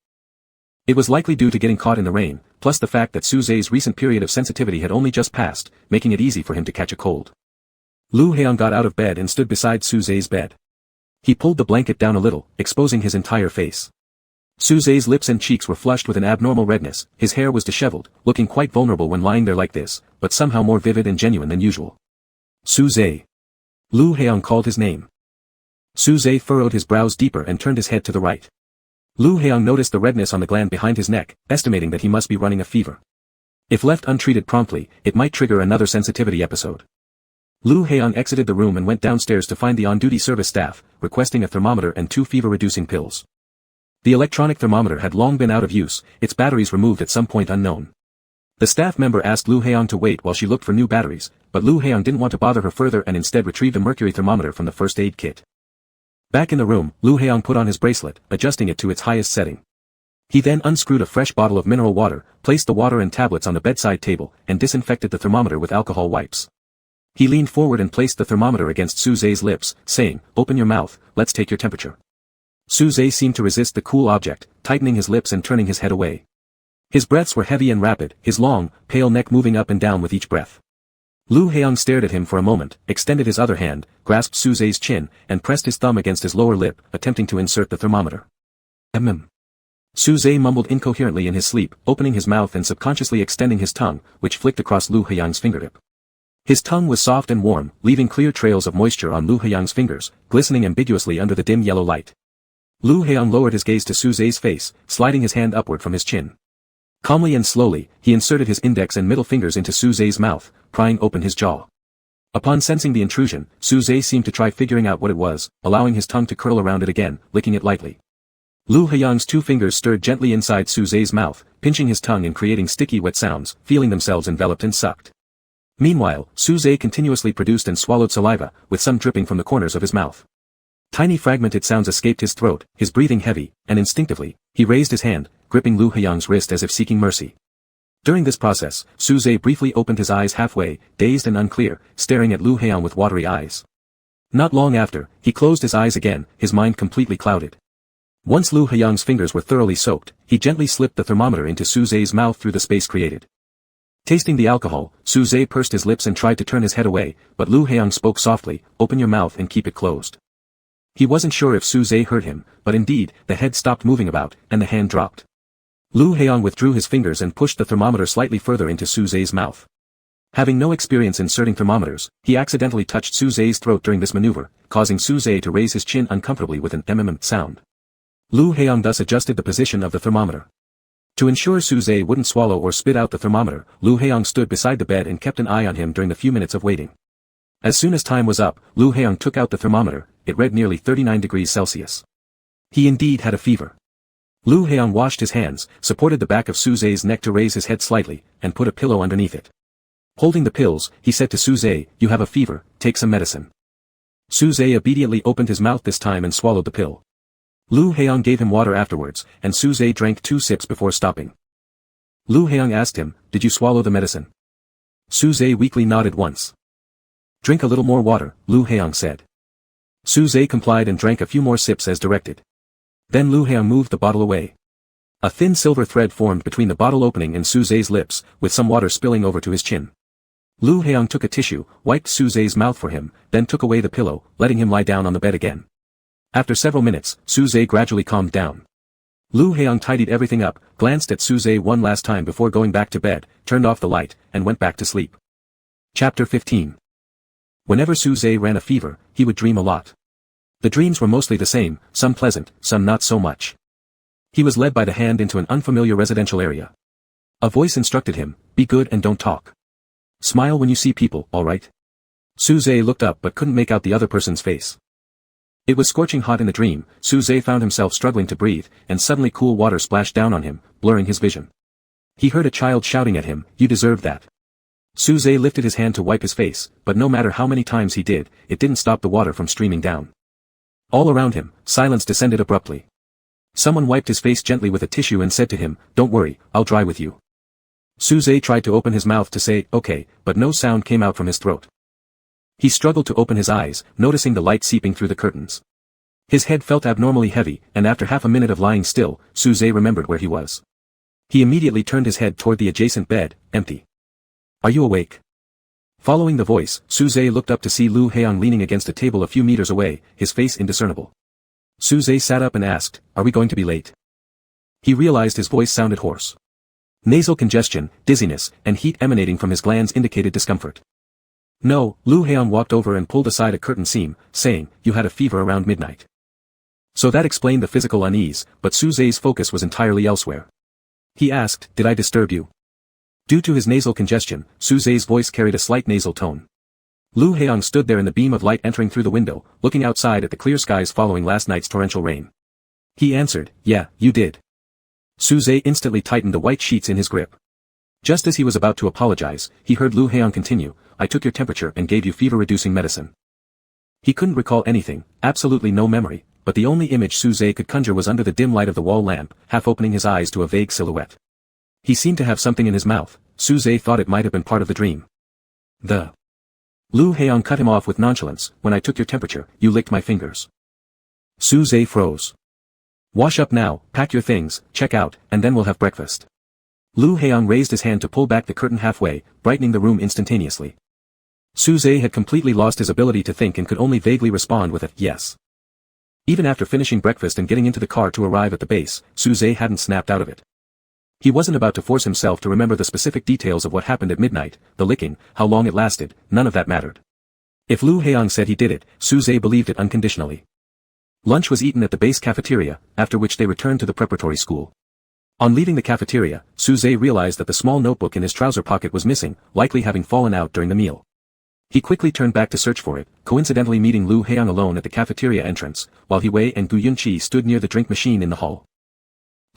[SPEAKER 1] It was likely due to getting caught in the rain, plus the fact that Suze's recent period of sensitivity had only just passed, making it easy for him to catch a cold. Lu Heong got out of bed and stood beside Suze's bed. He pulled the blanket down a little, exposing his entire face. Suze's lips and cheeks were flushed with an abnormal redness, his hair was disheveled, looking quite vulnerable when lying there like this, but somehow more vivid and genuine than usual. "Suze." Lu Heong called his name. Suze furrowed his brows deeper and turned his head to the right. Lu Heong noticed the redness on the gland behind his neck, estimating that he must be running a fever. If left untreated promptly, it might trigger another sensitivity episode. Lu Heong exited the room and went downstairs to find the on-duty service staff, requesting a thermometer and 2 fever-reducing pills. The electronic thermometer had long been out of use, its batteries removed at some point unknown. The staff member asked Lu Heong to wait while she looked for new batteries, but Lu Heong didn't want to bother her further and instead retrieved a mercury thermometer from the first aid kit. Back in the room, Lu Heong put on his bracelet, adjusting it to its highest setting. He then unscrewed a fresh bottle of mineral water, placed the water and tablets on the bedside table, and disinfected the thermometer with alcohol wipes. He leaned forward and placed the thermometer against Suze's lips, saying, "Open your mouth, let's take your temperature." Suze seemed to resist the cool object, tightening his lips and turning his head away. His breaths were heavy and rapid, his long, pale neck moving up and down with each breath. Lu Heong stared at him for a moment, extended his other hand, grasped Suze's chin, and pressed his thumb against his lower lip, attempting to insert the thermometer. Suze mumbled incoherently in his sleep, opening his mouth and subconsciously extending his tongue, which flicked across Lu Heong's fingertip. His tongue was soft and warm, leaving clear trails of moisture on Lu Heong's fingers, glistening ambiguously under the dim yellow light. Lu Heong lowered his gaze to Suze's face, sliding his hand upward from his chin. Calmly and slowly, he inserted his index and middle fingers into Suze's mouth, prying open his jaw. Upon sensing the intrusion, Suze seemed to try figuring out what it was, allowing his tongue to curl around it again, licking it lightly. Lu Heong's 2 fingers stirred gently inside Suze's mouth, pinching his tongue and creating sticky wet sounds, feeling themselves enveloped and sucked. Meanwhile, Suze continuously produced and swallowed saliva, with some dripping from the corners of his mouth. Tiny fragmented sounds escaped his throat, his breathing heavy, and instinctively, he raised his hand, gripping Lu Heong's wrist as if seeking mercy. During this process, Suze briefly opened his eyes halfway, dazed and unclear, staring at Lu Heong with watery eyes. Not long after, he closed his eyes again, his mind completely clouded. Once Lu Heong's fingers were thoroughly soaked, he gently slipped the thermometer into Suze's mouth through the space created. Tasting the alcohol, Suze pursed his lips and tried to turn his head away, but Lu Heong spoke softly, "Open your mouth and keep it closed." He wasn't sure if Suze heard him, but indeed, the head stopped moving about, and the hand dropped. Lu Heong withdrew his fingers and pushed the thermometer slightly further into Suze's mouth. Having no experience inserting thermometers, he accidentally touched Suze's throat during this maneuver, causing Suze to raise his chin uncomfortably with an sound. Lu Heong thus adjusted the position of the thermometer. To ensure Suze wouldn't swallow or spit out the thermometer, Lu Heong stood beside the bed and kept an eye on him during the few minutes of waiting. As soon as time was up, Lu Heong took out the thermometer. It read nearly 39 degrees Celsius. He indeed had a fever. Lu Heong washed his hands, supported the back of Suze's neck to raise his head slightly, and put a pillow underneath it. Holding the pills, he said to Suze, "You have a fever, take some medicine." Suze obediently opened his mouth this time and swallowed the pill. Lu Heong gave him water afterwards, and Suze drank 2 sips before stopping. Lu Heong asked him, "Did you swallow the medicine?" Suze weakly nodded once. "Drink a little more water," Lu Heong said. Suze complied and drank a few more sips as directed. Then Lu Heong moved the bottle away. A thin silver thread formed between the bottle opening and Suze's lips, with some water spilling over to his chin. Lu Heong took a tissue, wiped Suze's mouth for him, then took away the pillow, letting him lie down on the bed again. After several minutes, Suze gradually calmed down. Lu Heong tidied everything up, glanced at Suze one last time before going back to bed, turned off the light, and went back to sleep. Chapter 15. Whenever Suze ran a fever, he would dream a lot. The dreams were mostly the same, some pleasant, some not so much. He was led by the hand into an unfamiliar residential area. A voice instructed him, "Be good and don't talk. Smile when you see people, alright?" Suze looked up but couldn't make out the other person's face. It was scorching hot in the dream. Suze found himself struggling to breathe, and suddenly cool water splashed down on him, blurring his vision. He heard a child shouting at him, "You deserve that." Suze lifted his hand to wipe his face, but no matter how many times he did, it didn't stop the water from streaming down. All around him, silence descended abruptly. Someone wiped his face gently with a tissue and said to him, "Don't worry, I'll dry with you." Suze tried to open his mouth to say, "Okay," but no sound came out from his throat. He struggled to open his eyes, noticing the light seeping through the curtains. His head felt abnormally heavy, and after half a minute of lying still, Suze remembered where he was. He immediately turned his head toward the adjacent bed, empty. "Are you awake?" Following the voice, Suze looked up to see Lu Heong leaning against a table a few meters away, his face indiscernible. Suze sat up and asked, "Are we going to be late?" He realized his voice sounded hoarse. Nasal congestion, dizziness, and heat emanating from his glands indicated discomfort. "No," Lu Heong walked over and pulled aside a curtain seam, saying, "You had a fever around midnight." So that explained the physical unease, but Suze's focus was entirely elsewhere. He asked, "Did I disturb you?" Due to his nasal congestion, Suze's voice carried a slight nasal tone. Lu Heong stood there in the beam of light entering through the window, looking outside at the clear skies following last night's torrential rain. He answered, "Yeah, you did." Suze instantly tightened the white sheets in his grip. Just as he was about to apologize, he heard Lu Heong continue, "I took your temperature and gave you fever-reducing medicine." He couldn't recall anything, absolutely no memory, but the only image Suze could conjure was under the dim light of the wall lamp, half opening his eyes to a vague silhouette. He seemed to have something in his mouth. Suze thought it might have been part of the dream. Lu Heong cut him off with nonchalance, "When I took your temperature, you licked my fingers." Suze froze. "Wash up now, pack your things, check out, and then we'll have breakfast." Lu Heong raised his hand to pull back the curtain halfway, brightening the room instantaneously. Suze had completely lost his ability to think and could only vaguely respond with a "yes." Even after finishing breakfast and getting into the car to arrive at the base, Suze hadn't snapped out of it. He wasn't about to force himself to remember the specific details of what happened at midnight, the licking, how long it lasted, none of that mattered. If Lu Heong said he did it, Suze believed it unconditionally. Lunch was eaten at the base cafeteria, after which they returned to the preparatory school. On leaving the cafeteria, Suze realized that the small notebook in his trouser pocket was missing, likely having fallen out during the meal. He quickly turned back to search for it, coincidentally meeting Lu Heong alone at the cafeteria entrance, while He Wei and Gu Yunqi stood near the drink machine in the hall.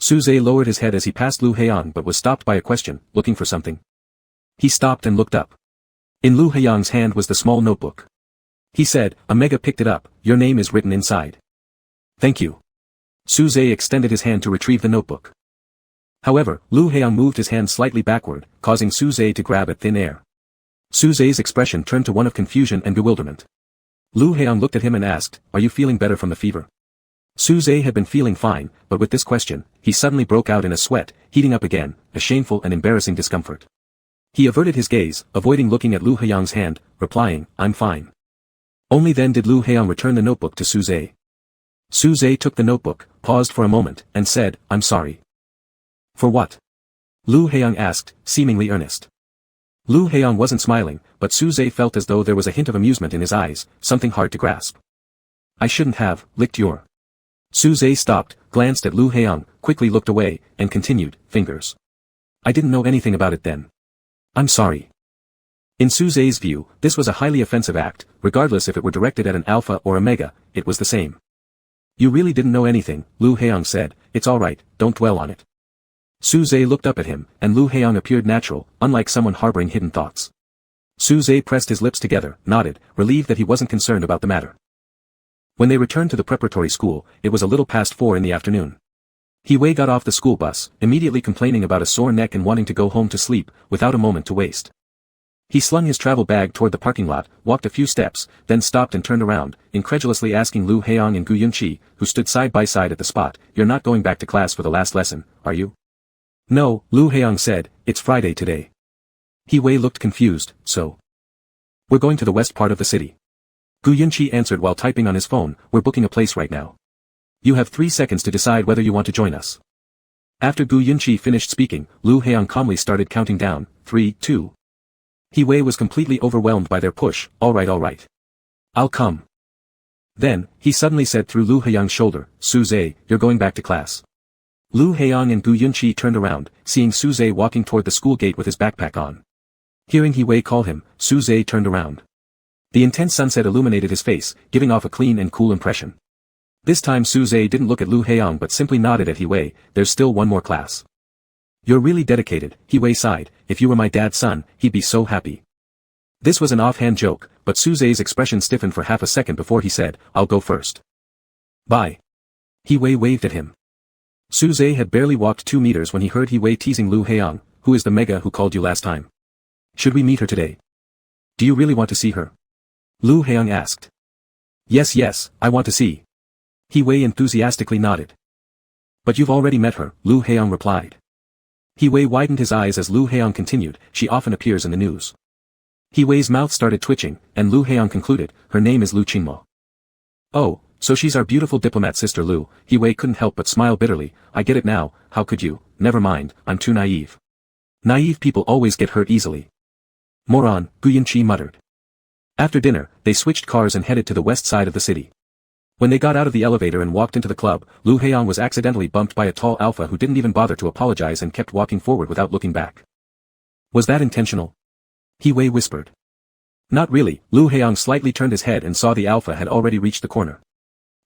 [SPEAKER 1] Suze lowered his head as he passed Lu Heong but was stopped by a question, "Looking for something?" He stopped and looked up. In Lu Heong's hand was the small notebook. He said, "Omega picked it up, your name is written inside." "Thank you." Suze extended his hand to retrieve the notebook. However, Lu Heiyang moved his hand slightly backward, causing Su Zhe to grab at thin air. Su Zhe's expression turned to one of confusion and bewilderment. Lu Heiyang looked at him and asked, "Are you feeling better from the fever?" Su Zhe had been feeling fine, but with this question, he suddenly broke out in a sweat, heating up again, a shameful and embarrassing discomfort. He averted his gaze, avoiding looking at Lu Heiyang's hand, replying, "I'm fine." Only then did Lu Heiyang return the notebook to Su Zhe. Su Zhe took the notebook, paused for a moment, and said, "I'm sorry." "For what?" Lu Heiyang asked, seemingly earnest. Lu Heiyang wasn't smiling, but Su Zhe felt as though there was a hint of amusement in his eyes, something hard to grasp. "I shouldn't have licked your..." Su Zhe stopped, glanced at Lu Heiyang, quickly looked away, and continued, "Fingers. I didn't know anything about it then. I'm sorry." In Su Zhe's view, this was a highly offensive act, regardless if it were directed at an alpha or a mega, it was the same. "You really didn't know anything," Lu Heiyang said, "it's alright, don't dwell on it." Su Zhe looked up at him, and Lu Heiyang appeared natural, unlike someone harboring hidden thoughts. Su Zhe pressed his lips together, nodded, relieved that he wasn't concerned about the matter. When they returned to the preparatory school, it was a little past 4 in the afternoon. He Wei got off the school bus, immediately complaining about a sore neck and wanting to go home to sleep, without a moment to waste. He slung his travel bag toward the parking lot, walked a few steps, then stopped and turned around, incredulously asking Lu Heiyang and Gu Yunqi, who stood side by side at the spot, "You're not going back to class for the last lesson, are you?" "No," Lu Heiyang said, "it's Friday today." He Wei looked confused, "So? We're going to the west part of the city." Gu Yunqi answered while typing on his phone, "We're booking a place right now. You have 3 seconds to decide whether you want to join us." After Gu Yunqi finished speaking, Lu Heiyang calmly started counting down, 3, 2. He Wei was completely overwhelmed by their push, alright. "I'll come." Then, he suddenly said through Lu Heiyang's shoulder, "Su Zhe, you're going back to class." Lu Heiyang and Gu Yunqi turned around, seeing Su Zhe walking toward the school gate with his backpack on. Hearing He Wei call him, Su Zhe turned around. The intense sunset illuminated his face, giving off a clean and cool impression. This time Su Zhe didn't look at Lu Heiyang but simply nodded at He Wei, "There's still one more class." "You're really dedicated," He Wei sighed, "if you were my dad's son, he'd be so happy." This was an offhand joke, but Su Zhe's expression stiffened for half a second before he said, "I'll go first." "Bye." He Wei waved at him. Su Zhe had barely walked 2 meters when he heard He Wei teasing Lu Heiyang, "Who is the mega who called you last time? Should we meet her today? Do you really want to see her?" Lu Heiyang asked. Yes, I want to see." He Wei enthusiastically nodded. "But you've already met her," Lu Heiyang replied. He Wei widened his eyes as Lu Heiyang continued, "She often appears in the news." He Wei's mouth started twitching, and Lu Heiyang concluded, "Her name is Lu Qingmo." "Oh, so she's our beautiful diplomat sister Lu." He Wei couldn't help but smile bitterly, "I get it now, how could you? Never mind, I'm too naive." "Naive people always get hurt easily." "Moron," Gu Yunqi muttered. After dinner, they switched cars and headed to the west side of the city. When they got out of the elevator and walked into the club, Lu Heiyang was accidentally bumped by a tall alpha who didn't even bother to apologize and kept walking forward without looking back. "Was that intentional?" He Wei whispered. "Not really." Lu Heiyang slightly turned his head and saw the alpha had already reached the corner.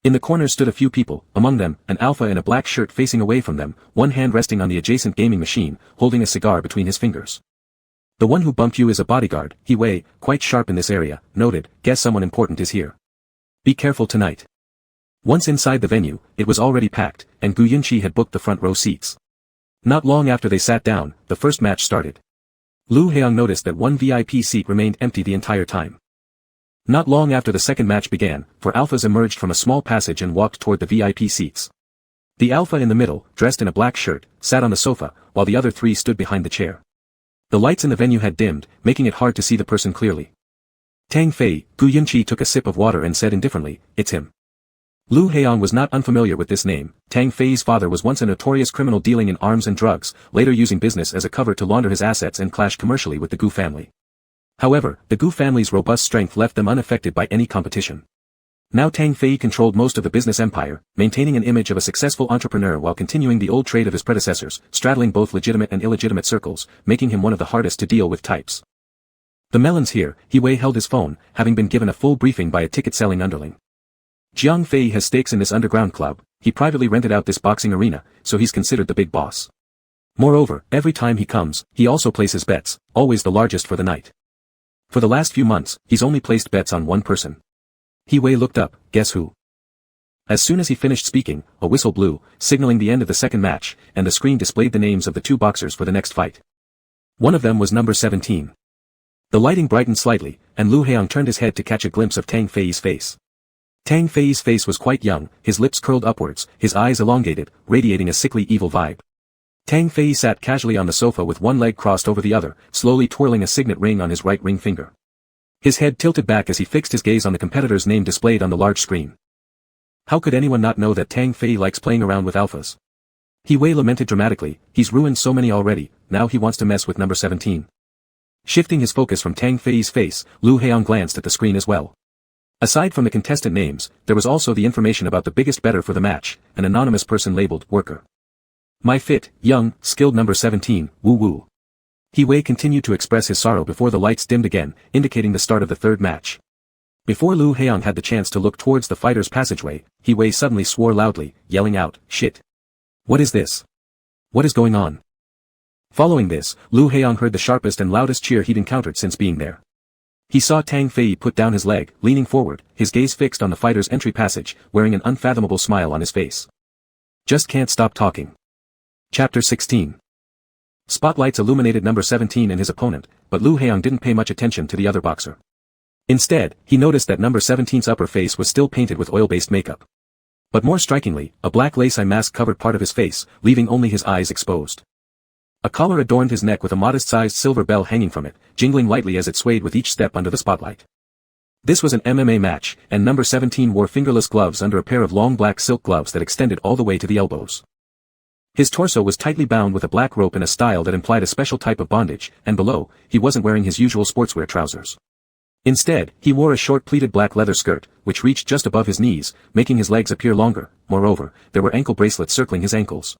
[SPEAKER 1] In the corner stood a few people, among them, an alpha in a black shirt facing away from them, one hand resting on the adjacent gaming machine, holding a cigar between his fingers. "The one who bumped you is a bodyguard," He Wei, quite sharp in this area, noted, "Guess someone important is here. Be careful tonight." Once inside the venue, it was already packed, and Gu Yunqi had booked the front row seats. Not long after they sat down, the first match started. Lu Heiyang noticed that one VIP seat remained empty the entire time. Not long after the second match began, 4 alphas emerged from a small passage and walked toward the VIP seats. The alpha in the middle, dressed in a black shirt, sat on the sofa, while the other 3 stood behind the chair. The lights in the venue had dimmed, making it hard to see the person clearly. "Tang Fei," Gu Yunqi took a sip of water and said indifferently, "It's him." Lu Heiyang was not unfamiliar with this name. Tang Fei's father was once a notorious criminal dealing in arms and drugs, later using business as a cover to launder his assets and clash commercially with the Gu family. However, the Gu family's robust strength left them unaffected by any competition. Now Tang Fei controlled most of the business empire, maintaining an image of a successful entrepreneur while continuing the old trade of his predecessors, straddling both legitimate and illegitimate circles, making him one of the hardest to deal with types. "The melons here." He Wei held his phone, having been given a full briefing by a ticket-selling underling. "Jiang Fei has stakes in this underground club. He privately rented out this boxing arena, so he's considered the big boss. Moreover, every time he comes, he also places bets, always the largest for the night. For the last few months, he's only placed bets on one person." He Wei looked up, "Guess who?" As soon as he finished speaking, a whistle blew, signaling the end of the second match, and the screen displayed the names of the two boxers for the next fight. One of them was number 17. The lighting brightened slightly, and Lu Heong turned his head to catch a glimpse of Tang Fei's face. Tang Fei's face was quite young, his lips curled upwards, his eyes elongated, radiating a sickly evil vibe. Tang Fei sat casually on the sofa with one leg crossed over the other, slowly twirling a signet ring on his right ring finger. His head tilted back as he fixed his gaze on the competitor's name displayed on the large screen. How could anyone not know that Tang Fei likes playing around with alphas? He Wei lamented dramatically, he's ruined so many already, now he wants to mess with number 17. Shifting his focus from Tang Fei's face, Lu Heong glanced at the screen as well. Aside from the contestant names, there was also the information about the biggest bettor for the match, an anonymous person labeled worker. My fit, young, skilled number 17, woo woo. He Wei continued to express his sorrow before the lights dimmed again, indicating the start of the third match. Before Lu Heong had the chance to look towards the fighter's passageway, He Wei suddenly swore loudly, yelling out, shit. What is this? What is going on? Following this, Lu Heong heard the sharpest and loudest cheer he'd encountered since being there. He saw Tang Fei put down his leg, leaning forward, his gaze fixed on the fighter's entry passage, wearing an unfathomable smile on his face. Just can't stop talking. Chapter 16. Spotlights illuminated number 17 and his opponent, but Lu Heong didn't pay much attention to the other boxer. Instead, he noticed that number 17's upper face was still painted with oil-based makeup. But more strikingly, a black lace eye mask covered part of his face, leaving only his eyes exposed. A collar adorned his neck with a modest-sized silver bell hanging from it, jingling lightly as it swayed with each step under the spotlight. This was an MMA match, and number 17 wore fingerless gloves under a pair of long black silk gloves that extended all the way to the elbows. His torso was tightly bound with a black rope in a style that implied a special type of bondage, and below, he wasn't wearing his usual sportswear trousers. Instead, he wore a short pleated black leather skirt, which reached just above his knees, making his legs appear longer. Moreover, there were ankle bracelets circling his ankles.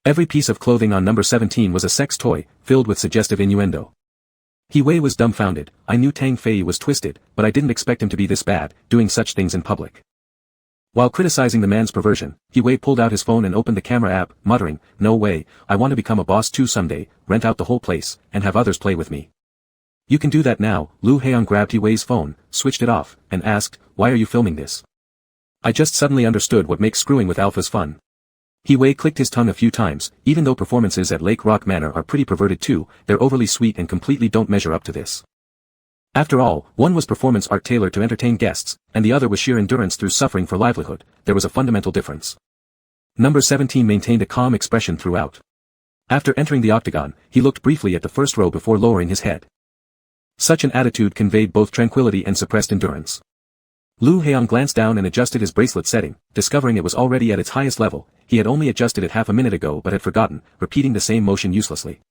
[SPEAKER 1] Every piece of clothing on number 17 was a sex toy, filled with suggestive innuendo. He Wei was dumbfounded. I knew Tang Fei was twisted, but I didn't expect him to be this bad, doing such things in public. While criticizing the man's perversion, He Wei pulled out his phone and opened the camera app, muttering, no way, I want to become a boss too someday, rent out the whole place, and have others play with me. You can do that now. Lu Heong grabbed He Wei's phone, switched it off, and asked, why are you filming this? I just suddenly understood what makes screwing with alphas fun. He Wei clicked his tongue a few times. Even though performances at Lake Rock Manor are pretty perverted too, they're overly sweet and completely don't measure up to this. After all, one was performance art tailored to entertain guests, and the other was sheer endurance through suffering for livelihood. There was a fundamental difference. Number 17 maintained a calm expression throughout. After entering the octagon, he looked briefly at the first row before lowering his head. Such an attitude conveyed both tranquility and suppressed endurance. Lu Heong glanced down and adjusted his bracelet setting, discovering it was already at its highest level. He had only adjusted it half a minute ago but had forgotten, repeating the same motion uselessly.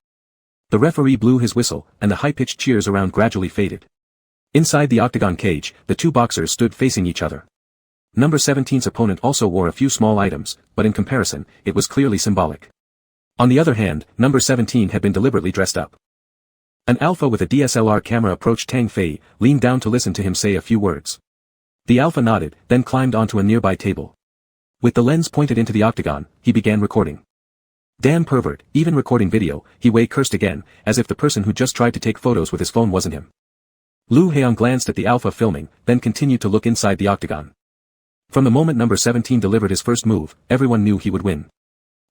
[SPEAKER 1] The referee blew his whistle, and the high-pitched cheers around gradually faded. Inside the octagon cage, the two boxers stood facing each other. Number 17's opponent also wore a few small items, but in comparison, it was clearly symbolic. On the other hand, number 17 had been deliberately dressed up. An alpha with a DSLR camera approached Tang Fei, leaned down to listen to him say a few words. The alpha nodded, then climbed onto a nearby table. With the lens pointed into the octagon, he began recording. Damn pervert, even recording video, He Wei cursed again, as if the person who just tried to take photos with his phone wasn't him. Lu Heong glanced at the alpha filming, then continued to look inside the octagon. From the moment number 17 delivered his first move, everyone knew he would win.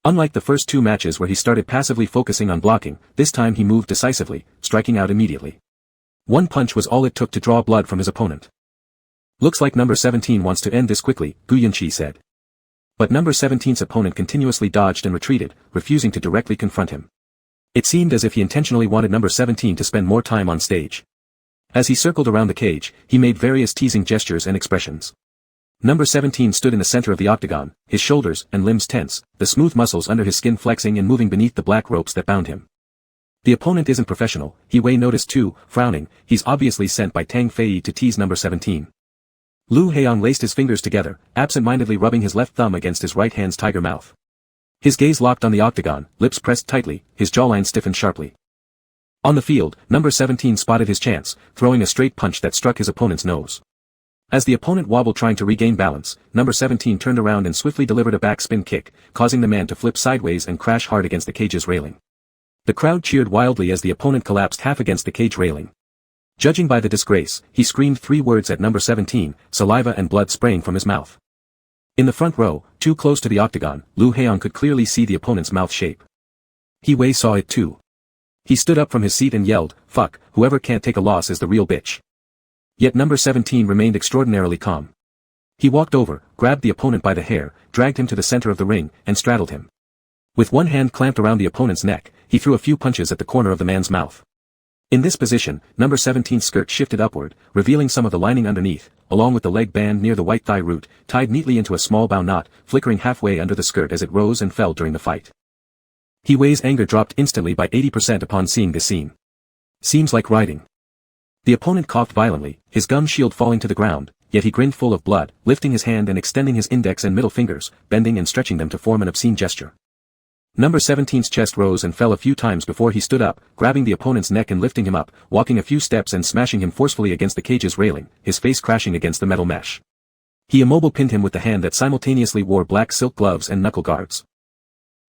[SPEAKER 1] Unlike the first two matches where he started passively focusing on blocking, this time he moved decisively, striking out immediately. One punch was all it took to draw blood from his opponent. Looks like number 17 wants to end this quickly, Gu Yunqi said. But number 17's opponent continuously dodged and retreated, refusing to directly confront him. It seemed as if he intentionally wanted number 17 to spend more time on stage. As he circled around the cage, he made various teasing gestures and expressions. Number 17 stood in the center of the octagon, his shoulders and limbs tense, the smooth muscles under his skin flexing and moving beneath the black ropes that bound him. The opponent isn't professional, He Wei noticed too, frowning. He's obviously sent by Tang Fei to tease number 17. Lu Heong laced his fingers together, absent-mindedly rubbing his left thumb against his right hand's tiger mouth. His gaze locked on the octagon, lips pressed tightly, his jawline stiffened sharply. On the field, number 17 spotted his chance, throwing a straight punch that struck his opponent's nose. As the opponent wobbled trying to regain balance, number 17 turned around and swiftly delivered a backspin kick, causing the man to flip sideways and crash hard against the cage's railing. The crowd cheered wildly as the opponent collapsed half against the cage railing. Judging by the disgrace, he screamed 3 words at number 17, saliva and blood spraying from his mouth. In the front row, too close to the octagon, Lu Heong could clearly see the opponent's mouth shape. He Wei saw it too. He stood up from his seat and yelled, "Fuck, whoever can't take a loss is the real bitch." Yet number 17 remained extraordinarily calm. He walked over, grabbed the opponent by the hair, dragged him to the center of the ring, and straddled him. With one hand clamped around the opponent's neck, he threw a few punches at the corner of the man's mouth. In this position, number 17's skirt shifted upward, revealing some of the lining underneath, along with the leg band near the white thigh root, tied neatly into a small bow knot, flickering halfway under the skirt as it rose and fell during the fight. He Wei's anger dropped instantly by 80% upon seeing this scene. Seems like riding. The opponent coughed violently, his gum shield falling to the ground, yet he grinned full of blood, lifting his hand and extending his index and middle fingers, bending and stretching them to form an obscene gesture. Number 17's chest rose and fell a few times before he stood up, grabbing the opponent's neck and lifting him up, walking a few steps and smashing him forcefully against the cage's railing, his face crashing against the metal mesh. He immobile pinned him with the hand that simultaneously wore black silk gloves and knuckle guards.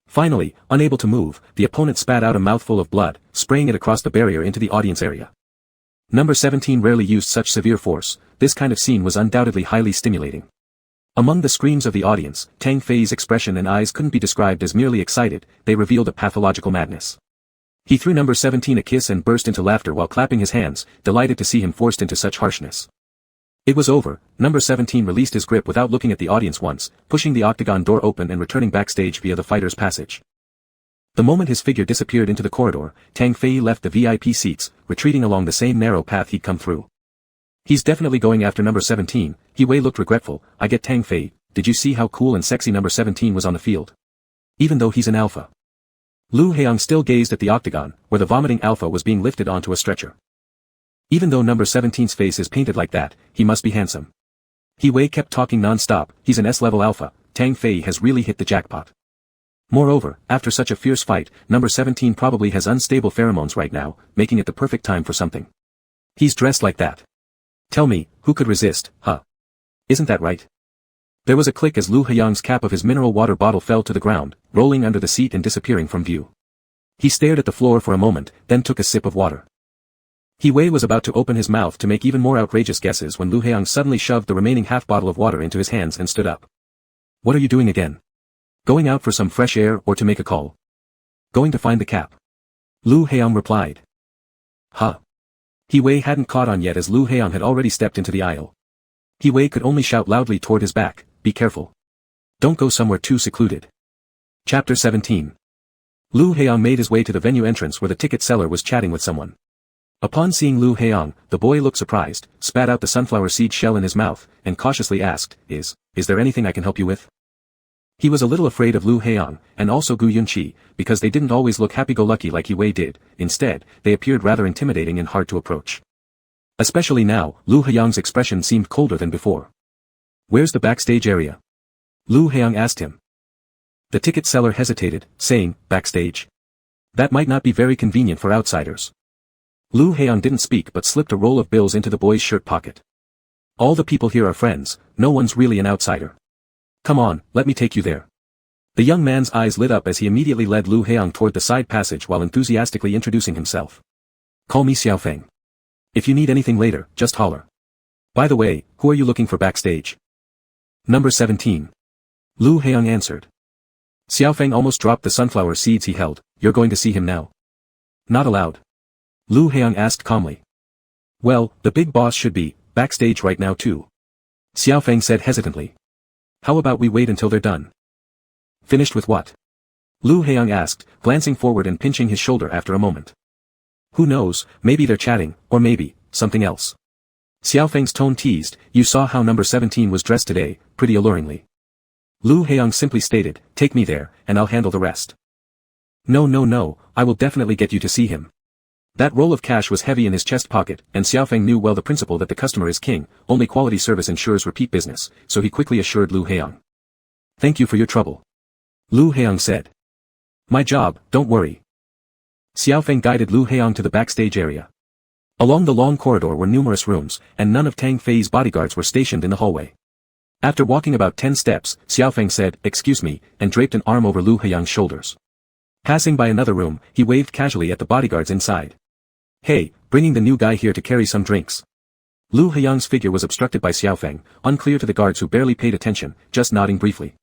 [SPEAKER 1] Finally, unable to move, the opponent spat out a mouthful of blood, spraying it across the barrier into the audience area. Number 17 rarely used such severe force. This kind of scene was undoubtedly highly stimulating. Among the screams of the audience, Tang Fei's expression and eyes couldn't be described as merely excited, they revealed a pathological madness. He threw number 17 a kiss and burst into laughter while clapping his hands, delighted to see him forced into such harshness. It was over. Number 17 released his grip without looking at the audience once, pushing the octagon door open and returning backstage via the fighter's passage. The moment his figure disappeared into the corridor, Tang Fei left the VIP seats, retreating along the same narrow path he'd come through. He's definitely going after number 17, He Wei looked regretful. I get Tang Fei, did you see how cool and sexy number 17 was on the field? Even though he's an alpha. Lu Heong still gazed at the octagon, where the vomiting alpha was being lifted onto a stretcher. Even though number 17's face is painted like that, he must be handsome. He Wei kept talking non-stop, he's an S-level alpha, Tang Fei has really hit the jackpot. Moreover, after such a fierce fight, number 17 probably has unstable pheromones right now, making it the perfect time for something. He's dressed like that. Tell me, who could resist, huh? Isn't that right? There was a click as Lu Heong's cap of his mineral water bottle fell to the ground, rolling under the seat and disappearing from view. He stared at the floor for a moment, then took a sip of water. He Wei was about to open his mouth to make even more outrageous guesses when Lu Heong suddenly shoved the remaining half bottle of water into his hands and stood up. What are you doing again? Going out for some fresh air or to make a call? Going to find the cap. Lu Heong replied. Huh. He Wei hadn't caught on yet as Lu Heong had already stepped into the aisle. He Wei could only shout loudly toward his back, be careful. Don't go somewhere too secluded. Chapter 17. Lu Heong made his way to the venue entrance where the ticket seller was chatting with someone. Upon seeing Lu Heong, the boy looked surprised, spat out the sunflower seed shell in his mouth, and cautiously asked, Is there anything I can help you with? He was a little afraid of Lu Heong, and also Gu Yunqi, because they didn't always look happy-go-lucky like He Wei did. Instead, they appeared rather intimidating and hard to approach. Especially now, Lu Heong's expression seemed colder than before. Where's the backstage area? Lu Heong asked him. The ticket seller hesitated, saying, backstage? That might not be very convenient for outsiders. Lu Heong didn't speak but slipped a roll of bills into the boy's shirt pocket. All the people here are friends, no one's really an outsider. Come on, let me take you there. The young man's eyes lit up as he immediately led Lu Heong toward the side passage while enthusiastically introducing himself. Call me Xiaofeng. If you need anything later, just holler. By the way, who are you looking for backstage? Number 17. Lu Heong answered. Xiaofeng almost dropped the sunflower seeds he held. You're going to see him now? Not allowed. Lu Heong asked calmly. Well, the big boss should be backstage right now too. Xiaofeng said hesitantly. How about we wait until they're done? Finished with what? Lu Heong asked, glancing forward and pinching his shoulder after a moment. Who knows, maybe they're chatting, or maybe, something else. Xiaofeng's tone teased, you saw how number 17 was dressed today, pretty alluringly. Lu Heong simply stated, take me there, and I'll handle the rest. No, I will definitely get you to see him. That roll of cash was heavy in his chest pocket, and Xiaofeng knew well the principle that the customer is king, only quality service ensures repeat business, so he quickly assured Lu Heong. Thank you for your trouble. Lu Heong said. My job, don't worry. Xiaofeng guided Lu Heong to the backstage area. Along the long corridor were numerous rooms, and none of Tang Fei's bodyguards were stationed in the hallway. After walking about 10 steps, Xiaofeng said, excuse me, and draped an arm over Lu Heong's shoulders. Passing by another room, he waved casually at the bodyguards inside. Hey, bringing the new guy here to carry some drinks. Lu Heyang's figure was obstructed by Xiaofeng, unclear to the guards who barely paid attention, just nodding briefly.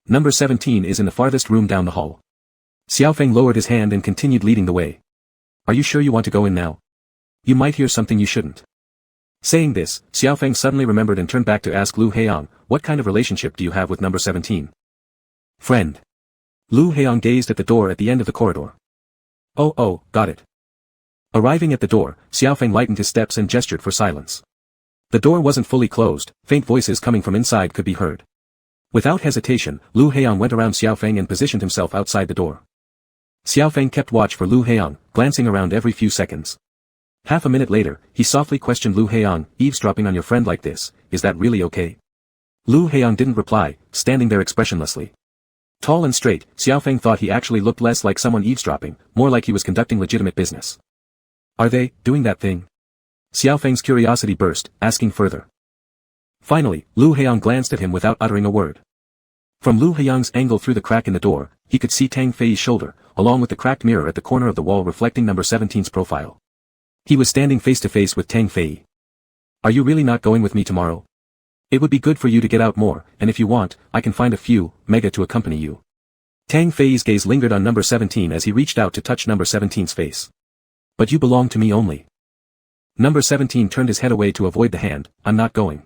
[SPEAKER 1] Number 17 is in the farthest room down the hall. Xiaofeng lowered his hand and continued leading the way. Are you sure you want to go in now? You might hear something you shouldn't. Saying this, Xiaofeng suddenly remembered and turned back to ask Lu Heyang, what kind of relationship do you have with number 17? Friend. Lu Heyang gazed at the door at the end of the corridor. Oh, got it. Arriving at the door, Xiaofeng lightened his steps and gestured for silence. The door wasn't fully closed, faint voices coming from inside could be heard. Without hesitation, Lu Heyang went around Xiaofeng and positioned himself outside the door. Xiaofeng kept watch for Lu Heyang, glancing around every few seconds. Half a minute later, he softly questioned Lu Heyang, eavesdropping on your friend like this, is that really okay? Lu Heyang didn't reply, standing there expressionlessly. Tall and straight, Xiaofeng thought he actually looked less like someone eavesdropping, more like he was conducting legitimate business. Are they doing that thing? Xiaofeng's curiosity burst, asking further. Finally, Lu Heyang glanced at him without uttering a word. From Lu Heyang's angle through the crack in the door, he could see Tang Fei's shoulder, along with the cracked mirror at the corner of the wall reflecting number 17's profile. He was standing face to face with Tang Fei. Are you really not going with me tomorrow? It would be good for you to get out more, and if you want, I can find a few, mega to accompany you. Tang Fei's gaze lingered on number 17 as he reached out to touch number 17's face. But you belong to me only. Number 17 turned his head away to avoid the hand, I'm not going.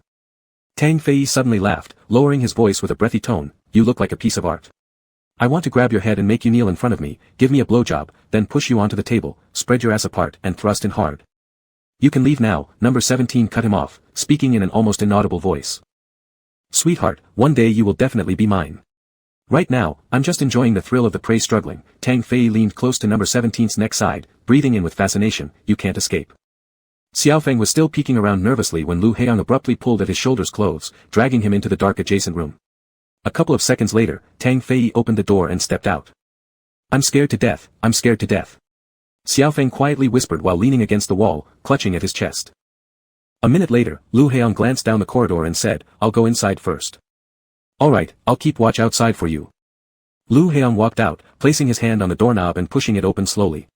[SPEAKER 1] Tang Fei suddenly laughed, lowering his voice with a breathy tone, you look like a piece of art. I want to grab your head and make you kneel in front of me, give me a blowjob, then push you onto the table, spread your ass apart and thrust in hard. You can leave now, number 17 cut him off, speaking in an almost inaudible voice. Sweetheart, one day you will definitely be mine. Right now, I'm just enjoying the thrill of the prey struggling. Tang Fei leaned close to number 17's neck side, breathing in with fascination, you can't escape. Xiaofeng was still peeking around nervously when Lu Heyang abruptly pulled at his shoulders clothes, dragging him into the dark adjacent room. A couple of seconds later, Tang Fei opened the door and stepped out. I'm scared to death, I'm scared to death. Xiaofeng quietly whispered while leaning against the wall, clutching at his chest. A minute later, Lu Heyang glanced down the corridor and said, I'll go inside first. Alright, I'll keep watch outside for you. Lu Heyang walked out, placing his hand on the doorknob and pushing it open slowly.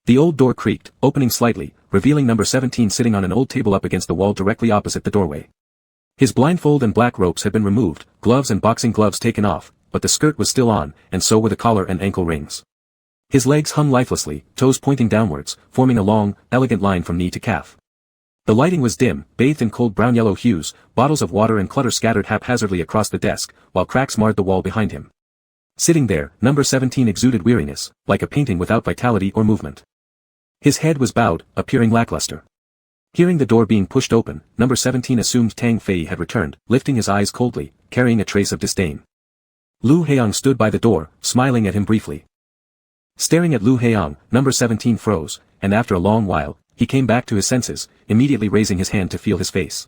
[SPEAKER 1] The old door creaked, opening slightly, revealing number 17 sitting on an old table up against the wall directly opposite the doorway. His blindfold and black ropes had been removed, gloves and boxing gloves taken off, but the skirt was still on, and so were the collar and ankle rings. His legs hung lifelessly, toes pointing downwards, forming a long, elegant line from knee to calf. The lighting was dim, bathed in cold brown-yellow hues, bottles of water and clutter scattered haphazardly across the desk, while cracks marred the wall behind him. Sitting there, number 17 exuded weariness, like a painting without vitality or movement. His head was bowed, appearing lackluster. Hearing the door being pushed open, number 17 assumed Tang Fei had returned, lifting his eyes coldly, carrying a trace of disdain. Lu Heyang stood by the door, smiling at him briefly. Staring at Lu Heyang, number 17 froze, and after a long while, he came back to his senses, immediately raising his hand to feel his face.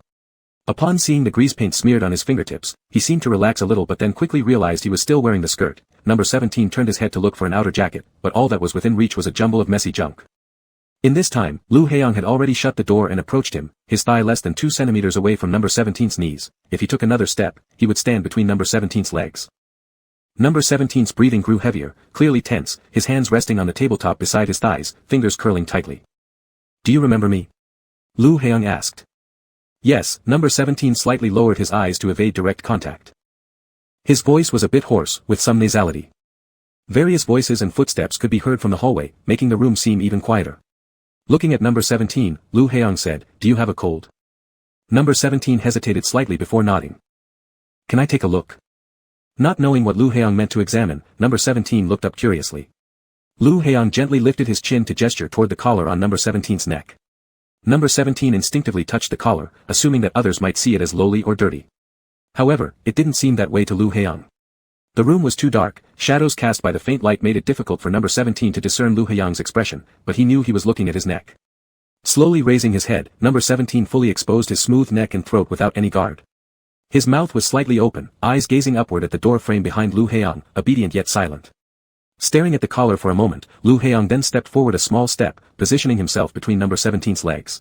[SPEAKER 1] Upon seeing the grease paint smeared on his fingertips, he seemed to relax a little but then quickly realized he was still wearing the skirt. Number 17 turned his head to look for an outer jacket, but all that was within reach was a jumble of messy junk. In this time, Lu Heyang had already shut the door and approached him, his thigh less than 2 centimeters away from number 17's knees. If he took another step, he would stand between number 17's legs. Number 17's breathing grew heavier, clearly tense, his hands resting on the tabletop beside his thighs, fingers curling tightly. Do you remember me? Lu Heyang asked. Yes, number 17 slightly lowered his eyes to evade direct contact. His voice was a bit hoarse, with some nasality. Various voices and footsteps could be heard from the hallway, making the room seem even quieter. Looking at number 17, Lu Heyang said, do you have a cold? Number 17 hesitated slightly before nodding. Can I take a look? Not knowing what Lu Heyang meant to examine, number 17 looked up curiously. Lu Heyang gently lifted his chin to gesture toward the collar on number 17's neck. Number 17 instinctively touched the collar, assuming that others might see it as lowly or dirty. However, it didn't seem that way to Lu Heyang. The room was too dark, shadows cast by the faint light made it difficult for number 17 to discern Lu Heyang's expression, but he knew he was looking at his neck. Slowly raising his head, number 17 fully exposed his smooth neck and throat without any guard. His mouth was slightly open, eyes gazing upward at the door frame behind Lu Heyang, obedient yet silent. Staring at the collar for a moment, Lu Heyang then stepped forward a small step, positioning himself between number 17's legs.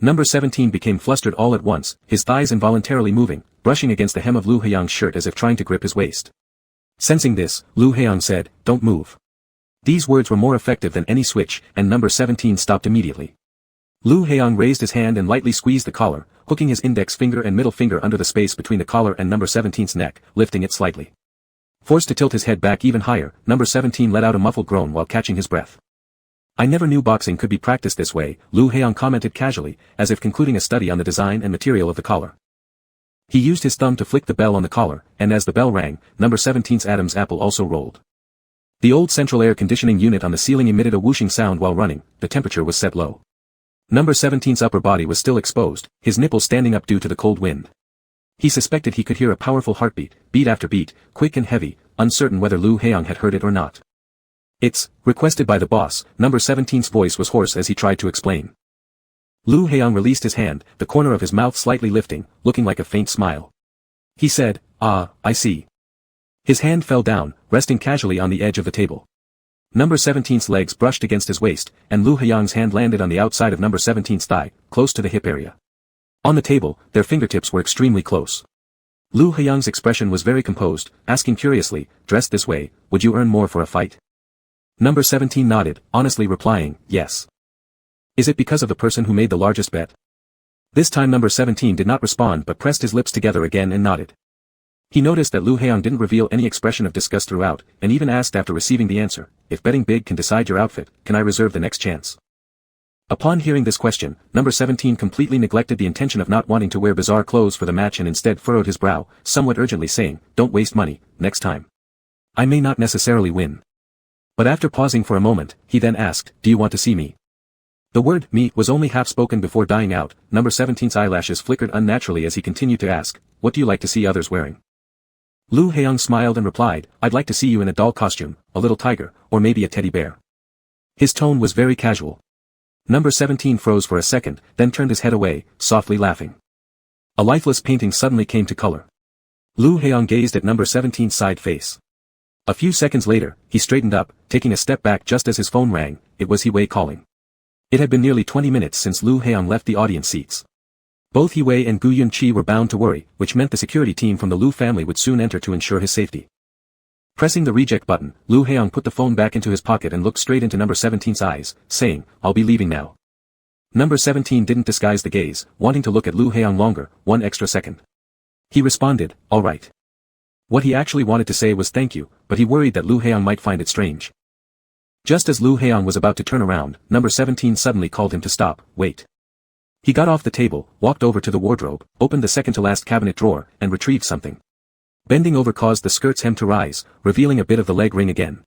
[SPEAKER 1] Number 17 became flustered all at once, his thighs involuntarily moving, brushing against the hem of Lu Heyang's shirt as if trying to grip his waist. Sensing this, Lu Heyang said, don't move. These words were more effective than any switch, and number 17 stopped immediately. Lu Heong raised his hand and lightly squeezed the collar, hooking his index finger and middle finger under the space between the collar and number 17's neck, lifting it slightly. Forced to tilt his head back even higher, number 17 let out a muffled groan while catching his breath. I never knew boxing could be practiced this way, Lu Heong commented casually, as if concluding a study on the design and material of the collar. He used his thumb to flick the bell on the collar, and as the bell rang, number 17's Adam's apple also rolled. The old central air conditioning unit on the ceiling emitted a whooshing sound while running, the temperature was set low. Number 17's upper body was still exposed, his nipples standing up due to the cold wind. He suspected he could hear a powerful heartbeat, beat after beat, quick and heavy, uncertain whether Lu Heong had heard it or not. It's requested by the boss, number 17's voice was hoarse as he tried to explain. Lu Heong released his hand, the corner of his mouth slightly lifting, looking like a faint smile. He said, "Ah, I see." His hand fell down, resting casually on the edge of the table. Number 17's legs brushed against his waist, and Lu Heong's hand landed on the outside of number 17's thigh, close to the hip area. On the table, their fingertips were extremely close. Lu Heong's expression was very composed, asking curiously, "Dressed this way, would you earn more for a fight?" Number 17 nodded, honestly replying, "Yes." "Is it because of the person who made the largest bet?" This time number 17 did not respond but pressed his lips together again and nodded. He noticed that Lu Heong didn't reveal any expression of disgust throughout, and even asked after receiving the answer, "If betting big can decide your outfit, can I reserve the next chance?" Upon hearing this question, number 17 completely neglected the intention of not wanting to wear bizarre clothes for the match and instead furrowed his brow, somewhat urgently saying, "Don't waste money, next time. I may not necessarily win." But after pausing for a moment, he then asked, "Do you want to see me?" The word "me" was only half spoken before dying out. Number 17's eyelashes flickered unnaturally as he continued to ask, "What do you like to see others wearing?" Lu Heong smiled and replied, "I'd like to see you in a doll costume, a little tiger, or maybe a teddy bear." His tone was very casual. Number 17 froze for a second, then turned his head away, softly laughing. A lifeless painting suddenly came to color. Lu Heong gazed at number 17's side face. A few seconds later, he straightened up, taking a step back just as his phone rang. It was He-wei calling. It had been nearly 20 minutes since Lu Heong left the audience seats. Both He-wei and Gu Yun-chi were bound to worry, which meant the security team from the Lu family would soon enter to ensure his safety. Pressing the reject button, Lu Heong put the phone back into his pocket and looked straight into number 17's eyes, saying, "I'll be leaving now." Number 17 didn't disguise the gaze, wanting to look at Lu Heong longer, one extra second. He responded, "All right." What he actually wanted to say was thank you, but he worried that Lu Heong might find it strange. Just as Lu Heong was about to turn around, number 17 suddenly called him to stop. "Wait." He got off the table, walked over to the wardrobe, opened the second-to-last cabinet drawer, and retrieved something. Bending over caused the skirt's hem to rise, revealing a bit of the leg ring again.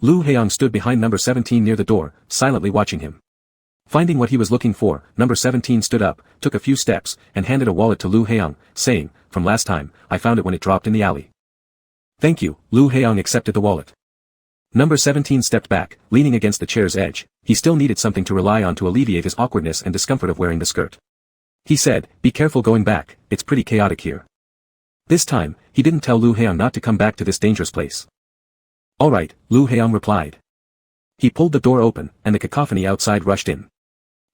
[SPEAKER 1] Lu Heong stood behind number 17 near the door, silently watching him. Finding what he was looking for, number 17 stood up, took a few steps, and handed a wallet to Lu Heong, saying, "From last time, I found it when it dropped in the alley." "Thank you." Lu Heong accepted the wallet. Number 17 stepped back, leaning against the chair's edge. He still needed something to rely on to alleviate his awkwardness and discomfort of wearing the skirt. He said, "Be careful going back, it's pretty chaotic here." This time, he didn't tell Lu Heong not to come back to this dangerous place. "All right," Lu Heong replied. He pulled the door open, and the cacophony outside rushed in.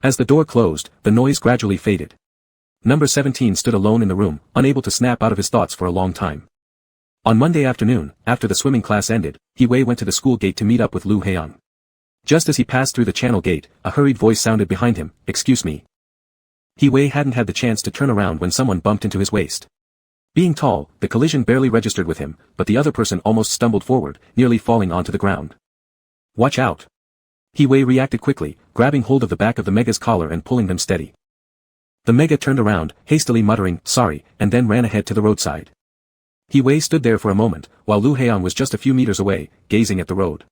[SPEAKER 1] As the door closed, the noise gradually faded. Number 17 stood alone in the room, unable to snap out of his thoughts for a long time. On Monday afternoon, after the swimming class ended, He-wei went to the school gate to meet up with Lu Heong. Just as he passed through the channel gate, a hurried voice sounded behind him, "Excuse me." He-wei hadn't had the chance to turn around when someone bumped into his waist. Being tall, the collision barely registered with him, but the other person almost stumbled forward, nearly falling onto the ground. "Watch out." He-wei reacted quickly, grabbing hold of the back of the Mega's collar and pulling them steady. The Mega turned around, hastily muttering, "Sorry," and then ran ahead to the roadside. He-wei stood there for a moment, while Lu Heong was just a few meters away, gazing at the road.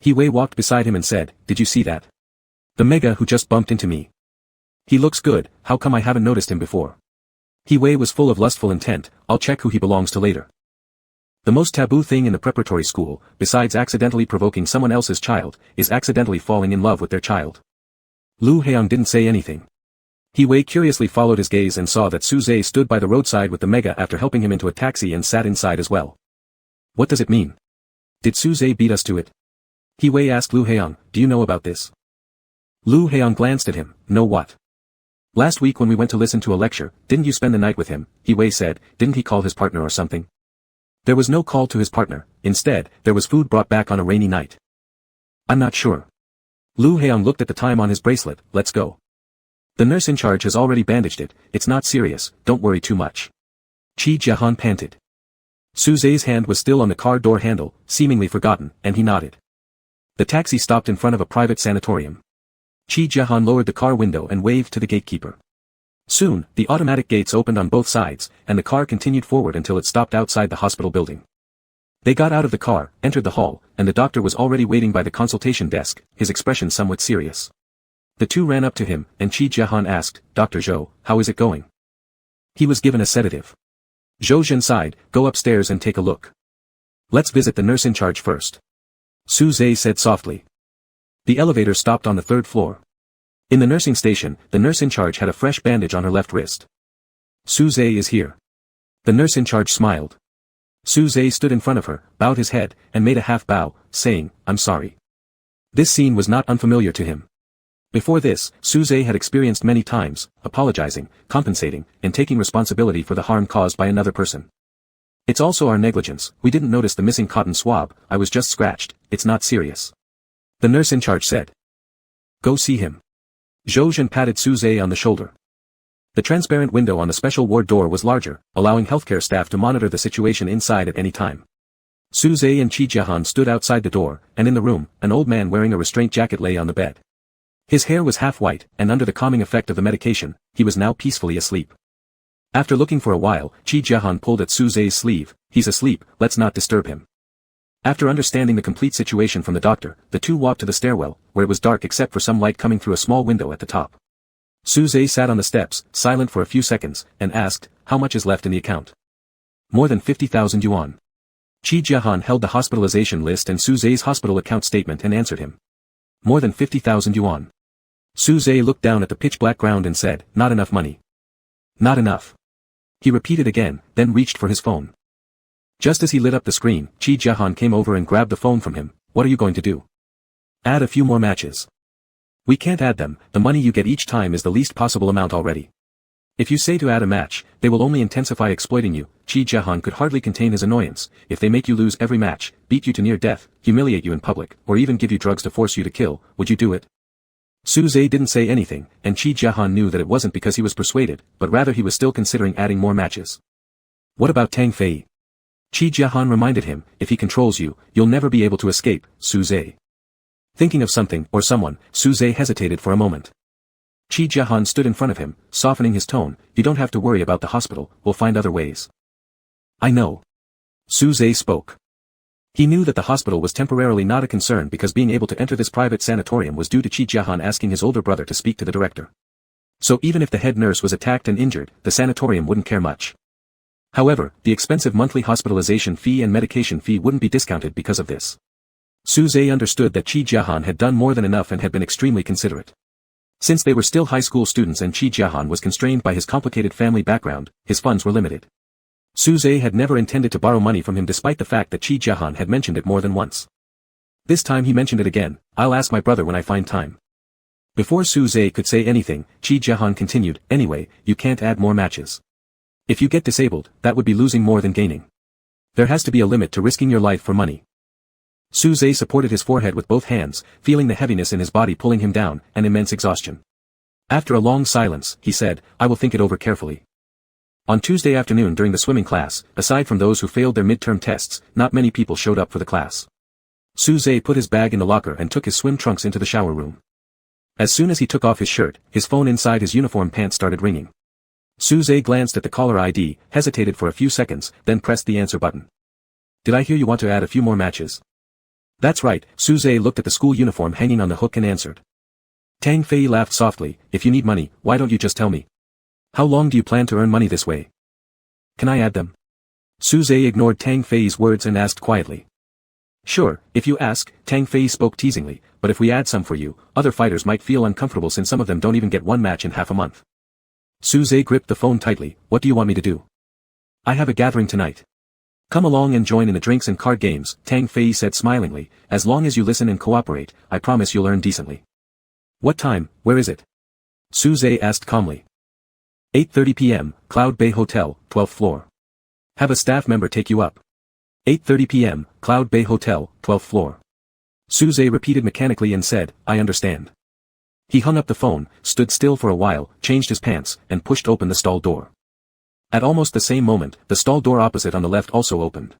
[SPEAKER 1] He-wei walked beside him and said, "Did you see that? The Mega who just bumped into me. He looks good, how come I haven't noticed him before?" He-wei was full of lustful intent. "I'll check who he belongs to later." The most taboo thing in the preparatory school, besides accidentally provoking someone else's child, is accidentally falling in love with their child. Lu Heong didn't say anything. He-wei curiously followed his gaze and saw that Su-zhe stood by the roadside with the Mega after helping him into a taxi and sat inside as well. "What does it mean? Did Su-zhe beat us to it?" He-wei asked Lu Heong, "Do you know about this?" Lu Heong glanced at him, "Know what?" "Last week when we went to listen to a lecture, didn't you spend the night with him?" He-wei said. "Didn't he call his partner or something?" "There was no call to his partner. Instead, there was food brought back on a rainy night." "I'm not sure." Lu Heong looked at the time on his bracelet. "Let's go." The nurse in charge has already bandaged it, it's not serious, don't worry too much. Chi Jahan panted. Suze's hand was still on the car door handle, seemingly forgotten, and he nodded. The taxi stopped in front of a private sanatorium. Chi Jahan lowered the car window and waved to the gatekeeper. Soon, the automatic gates opened on both sides, and the car continued forward until it stopped outside the hospital building. They got out of the car, entered the hall, and the doctor was already waiting by the consultation desk, his expression somewhat serious. The two ran up to him, and Chi Jahan asked, "Dr. Zhou, how is it going?" He was given a sedative. Zhou Zhen sighed, "Go upstairs and take a look. Let's visit the nurse in charge first." Suze said softly. The elevator stopped on the third floor. In the nursing station, the nurse in charge had a fresh bandage on her left wrist. "Suze is here." The nurse in charge smiled. Suze stood in front of her, bowed his head, and made a half bow, saying, "I'm sorry." This scene was not unfamiliar to him. Before this, Suze had experienced many times, apologizing, compensating, and taking responsibility for the harm caused by another person. "It's also our negligence, we didn't notice the missing cotton swab, I was just scratched, it's not serious." The nurse in charge said. "Go see him." Zhou Zhen patted Suze on the shoulder. The transparent window on the special ward door was larger, allowing healthcare staff to monitor the situation inside at any time. Suze and Chi Jahan stood outside the door, and in the room, an old man wearing a restraint jacket lay on the bed. His hair was half white, and under the calming effect of the medication, he was now peacefully asleep. After looking for a while, Chi Jahan pulled at Suze's sleeve. "He's asleep, let's not disturb him." After understanding the complete situation from the doctor, the two walked to the stairwell, where it was dark except for some light coming through a small window at the top. Suze sat on the steps, silent for a few seconds, and asked, "How much is left in the account?" "More than 50,000 yuan. Chi Jahan held the hospitalization list and Suze's hospital account statement and answered him. "More than 50,000 yuan. Suze looked down at the pitch-black ground and said, "Not enough money." "Not enough." He repeated again, then reached for his phone. Just as he lit up the screen, Chi Jahan came over and grabbed the phone from him. "What are you going to do?" "Add a few more matches." "We can't add them, the money you get each time is the least possible amount already. If you say to add a match, they will only intensify exploiting you." Chi Jahan could hardly contain his annoyance. "If they make you lose every match, beat you to near death, humiliate you in public, or even give you drugs to force you to kill, would you do it?" Suze didn't say anything, and Chi Jahan knew that it wasn't because he was persuaded, but rather he was still considering adding more matches. "What about Tang Fei?" Chi Jahan reminded him, "If he controls you, you'll never be able to escape, Suze." Thinking of something, or someone, Suze hesitated for a moment. Chi Jahan stood in front of him, softening his tone, "You don't have to worry about the hospital, we'll find other ways." "I know." Suze spoke. He knew that the hospital was temporarily not a concern because being able to enter this private sanatorium was due to Chi Jahan asking his older brother to speak to the director. So even if the head nurse was attacked and injured, the sanatorium wouldn't care much. However, the expensive monthly hospitalization fee and medication fee wouldn't be discounted because of this. Suze understood that Chi Jahan had done more than enough and had been extremely considerate. Since they were still high school students and Chi Jahan was constrained by his complicated family background, his funds were limited. Suze had never intended to borrow money from him despite the fact that Chi Jahan had mentioned it more than once. This time he mentioned it again. "I'll ask my brother when I find time." Before Suze could say anything, Chi Jahan continued, "Anyway, you can't add more matches. If you get disabled, that would be losing more than gaining. There has to be a limit to risking your life for money." Suze supported his forehead with both hands, feeling the heaviness in his body pulling him down, and immense exhaustion. After a long silence, he said, "I will think it over carefully." On Tuesday afternoon during the swimming class, aside from those who failed their midterm tests, not many people showed up for the class. Suze put his bag in the locker and took his swim trunks into the shower room. As soon as he took off his shirt, his phone inside his uniform pants started ringing. Suze glanced at the caller ID, hesitated for a few seconds, then pressed the answer button. "Did I hear you want to add a few more matches?" "That's right." Suze looked at the school uniform hanging on the hook and answered. Tang Fei laughed softly, "If you need money, why don't you just tell me? How long do you plan to earn money this way?" "Can I add them?" Suze ignored Tang Fei's words and asked quietly. "Sure, if you ask," Tang Fei spoke teasingly, "but if we add some for you, other fighters might feel uncomfortable since some of them don't even get one match in half a month." Suze gripped the phone tightly. "What do you want me to do?" "I have a gathering tonight. Come along and join in the drinks and card games," Tang Fei said smilingly. "As long as you listen and cooperate, I promise you'll earn decently." "What time, where is it?" Suze asked calmly. 8:30 p.m., Cloud Bay Hotel, 12th floor. Have a staff member take you up. 8:30 p.m., Cloud Bay Hotel, 12th floor. Suze repeated mechanically and said, "I understand." He hung up the phone, stood still for a while, changed his pants, and pushed open the stall door. At almost the same moment, the stall door opposite on the left also opened.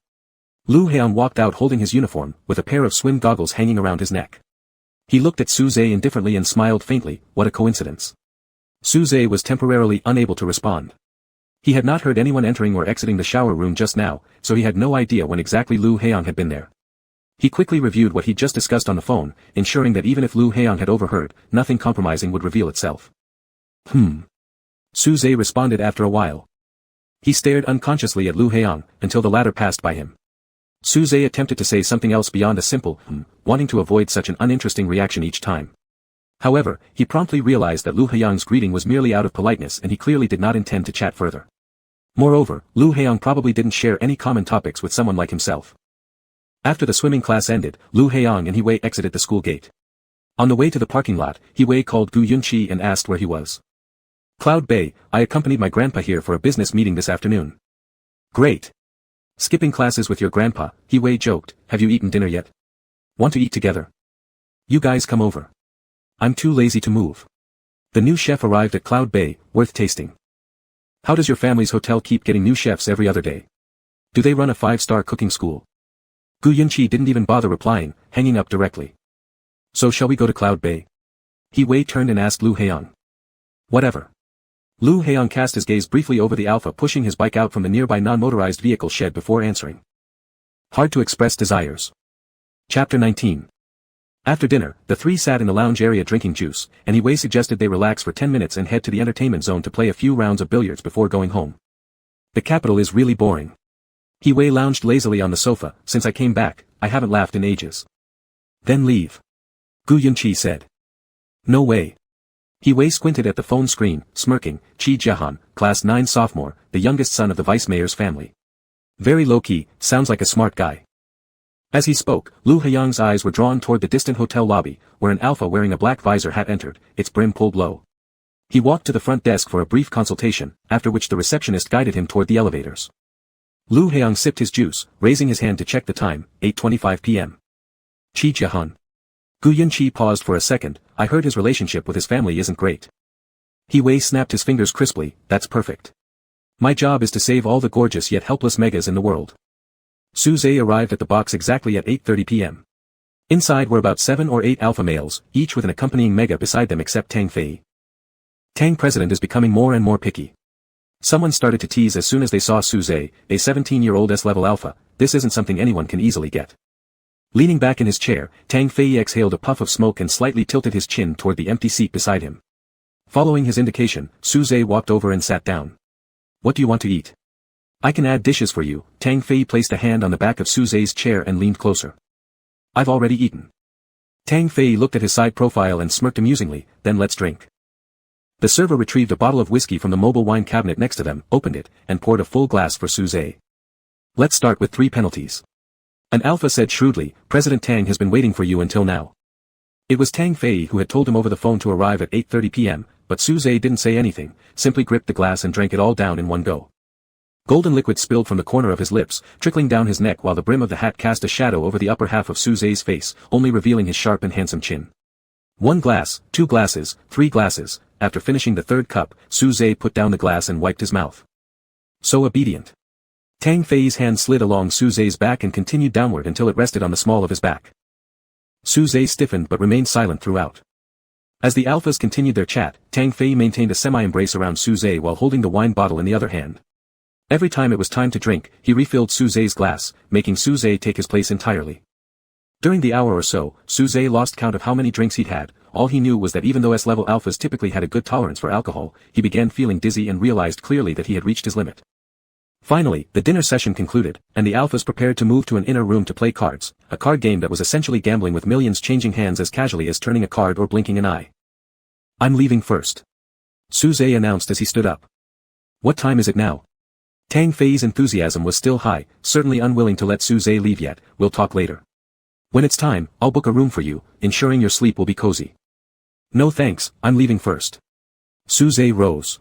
[SPEAKER 1] Lu Heong walked out holding his uniform, with a pair of swim goggles hanging around his neck. He looked at Suze indifferently and smiled faintly. What a coincidence. Suze was temporarily unable to respond. He had not heard anyone entering or exiting the shower room just now, so he had no idea when exactly Lu Heong had been there. He quickly reviewed what he'd just discussed on the phone, ensuring that even if Lu Heong had overheard, nothing compromising would reveal itself. Suze responded after a while. He stared unconsciously at Lu Heong, until the latter passed by him. Suze attempted to say something else beyond a simple wanting to avoid such an uninteresting reaction each time. However, he promptly realized that Lu Heong's greeting was merely out of politeness and he clearly did not intend to chat further. Moreover, Lu Heong probably didn't share any common topics with someone like himself. After the swimming class ended, Lu Heong and He-wei exited the school gate. On the way to the parking lot, He-wei called Gu Yunqi and asked where he was. Cloud Bay, I accompanied my grandpa here for a business meeting this afternoon. Great. Skipping classes with your grandpa, He-wei joked, have you eaten dinner yet? Want to eat together? You guys come over. I'm too lazy to move. The new chef arrived at Cloud Bay, worth tasting. How does your family's hotel keep getting new chefs every other day? Do they run a 5-star cooking school? Gu Yunqi didn't even bother replying, hanging up directly. So shall we go to Cloud Bay? He-wei turned and asked Lu Heong. Whatever. Lu Heong cast his gaze briefly over the Alpha pushing his bike out from the nearby non-motorized vehicle shed before answering. Hard to express desires. Chapter 19. After dinner, the three sat in the lounge area drinking juice, and He-wei suggested they relax for 10 minutes and head to the entertainment zone to play a few rounds of billiards before going home. The capital is really boring. He-wei lounged lazily on the sofa. Since I came back, I haven't laughed in ages. Then leave. Gu Yunqi said. No way. He-wei squinted at the phone screen, smirking. Chi Jiahan, class 9 sophomore, the youngest son of the vice mayor's family. Very low-key, sounds like a smart guy. As he spoke, Lu Heong's eyes were drawn toward the distant hotel lobby, where an Alpha wearing a black visor hat entered, its brim pulled low. He walked to the front desk for a brief consultation, after which the receptionist guided him toward the elevators. Lu Heong sipped his juice, raising his hand to check the time, 8:25 p.m. Chi Jiahan. Gu Yunqi paused for a second. I heard his relationship with his family isn't great. He-wei snapped his fingers crisply. That's perfect. My job is to save all the gorgeous yet helpless megas in the world. Suze arrived at the box exactly at 8:30 p.m. Inside were about 7 or 8 alpha males, each with an accompanying mega beside them except Tang Fei. Tang President is becoming more and more picky. Someone started to tease as soon as they saw Suze, a 17-year-old S-level alpha. This isn't something anyone can easily get. Leaning back in his chair, Tang Fei exhaled a puff of smoke and slightly tilted his chin toward the empty seat beside him. Following his indication, Suze walked over and sat down. What do you want to eat? I can add dishes for you. Tang Fei placed a hand on the back of Suze's chair and leaned closer. I've already eaten. Tang Fei looked at his side profile and smirked amusingly. Then let's drink. The server retrieved a bottle of whiskey from the mobile wine cabinet next to them, opened it, and poured a full glass for Suze. Let's start with 3 penalties. An alpha said shrewdly, President Tang has been waiting for you until now. It was Tang Fei who had told him over the phone to arrive at 8:30 p.m., but Suze didn't say anything, simply gripped the glass and drank it all down in one go. Golden liquid spilled from the corner of his lips, trickling down his neck while the brim of the hat cast a shadow over the upper half of Suze's face, only revealing his sharp and handsome chin. 1 glass, 2 glasses, 3 glasses. After finishing the 3rd cup, Suze put down the glass and wiped his mouth. So obedient. Tang Fei's hand slid along Suze's back and continued downward until it rested on the small of his back. Suze stiffened but remained silent throughout. As the alphas continued their chat, Tang Fei maintained a semi-embrace around Suze while holding the wine bottle in the other hand. Every time it was time to drink, he refilled Suze's glass, making Suze take his place entirely. During the hour or so, Suze lost count of how many drinks he'd had. All he knew was that even though S-level alphas typically had a good tolerance for alcohol, he began feeling dizzy and realized clearly that he had reached his limit. Finally, the dinner session concluded, and the alphas prepared to move to an inner room to play cards, a card game that was essentially gambling with millions changing hands as casually as turning a card or blinking an eye. I'm leaving first. Suze announced as he stood up. What time is it now? Tang Fei's enthusiasm was still high, certainly unwilling to let Suze leave yet. We'll talk later. When it's time, I'll book a room for you, ensuring your sleep will be cozy. No thanks, I'm leaving first. Suze rose.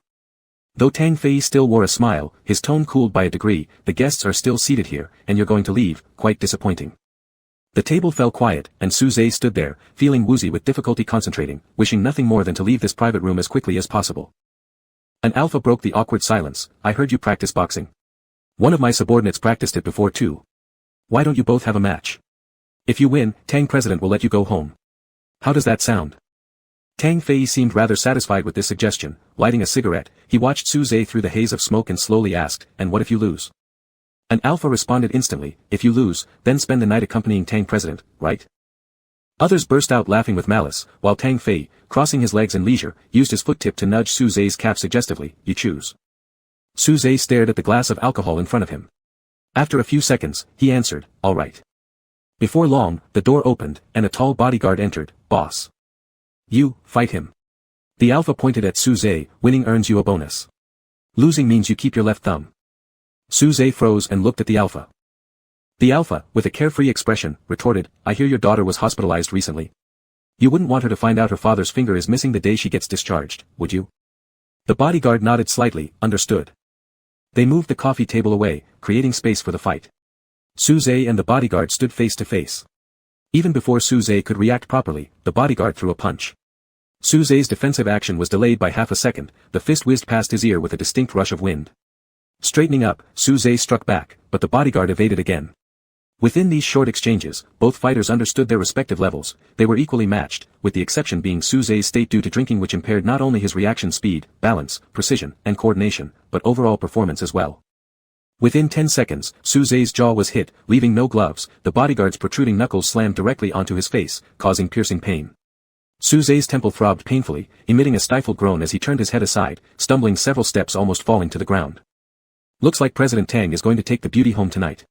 [SPEAKER 1] Though Tang Fei still wore a smile, his tone cooled by a degree. The guests are still seated here, and you're going to leave. Quite disappointing. The table fell quiet, and Suze stood there, feeling woozy with difficulty concentrating, wishing nothing more than to leave this private room as quickly as possible. An alpha broke the awkward silence. I heard you practice boxing. One of my subordinates practiced it before too. Why don't you both have a match? If you win, Tang President will let you go home. How does that sound? Tang Fei seemed rather satisfied with this suggestion. Lighting a cigarette, he watched Suze through the haze of smoke and slowly asked, and what if you lose? An alpha responded instantly, if you lose, then spend the night accompanying Tang President, right? Others burst out laughing with malice, while Tang Fei, crossing his legs in leisure, used his foot tip to nudge Suze's cap suggestively, you choose. Suze stared at the glass of alcohol in front of him. After a few seconds, he answered, all right. Before long, the door opened, and a tall bodyguard entered, boss. You, fight him. The alpha pointed at Suze, winning earns you a bonus. Losing means you keep your left thumb. Suze froze and looked at the alpha. The alpha, with a carefree expression, retorted, I hear your daughter was hospitalized recently. You wouldn't want her to find out her father's finger is missing the day she gets discharged, would you? The bodyguard nodded slightly, understood. They moved the coffee table away, creating space for the fight. Suze and the bodyguard stood face to face. Even before Suze could react properly, the bodyguard threw a punch. Suze's defensive action was delayed by half a second, the fist whizzed past his ear with a distinct rush of wind. Straightening up, Suze struck back, but the bodyguard evaded again. Within these short exchanges, both fighters understood their respective levels. They were equally matched, with the exception being Suze's state due to drinking, which impaired not only his reaction speed, balance, precision, and coordination, but overall performance as well. Within 10 seconds, Suze's jaw was hit, leaving no gloves. The bodyguard's protruding knuckles slammed directly onto his face, causing piercing pain. Suze's temple throbbed painfully, emitting a stifled groan as he turned his head aside, stumbling several steps, almost falling to the ground. Looks like President Tang is going to take the beauty home tonight.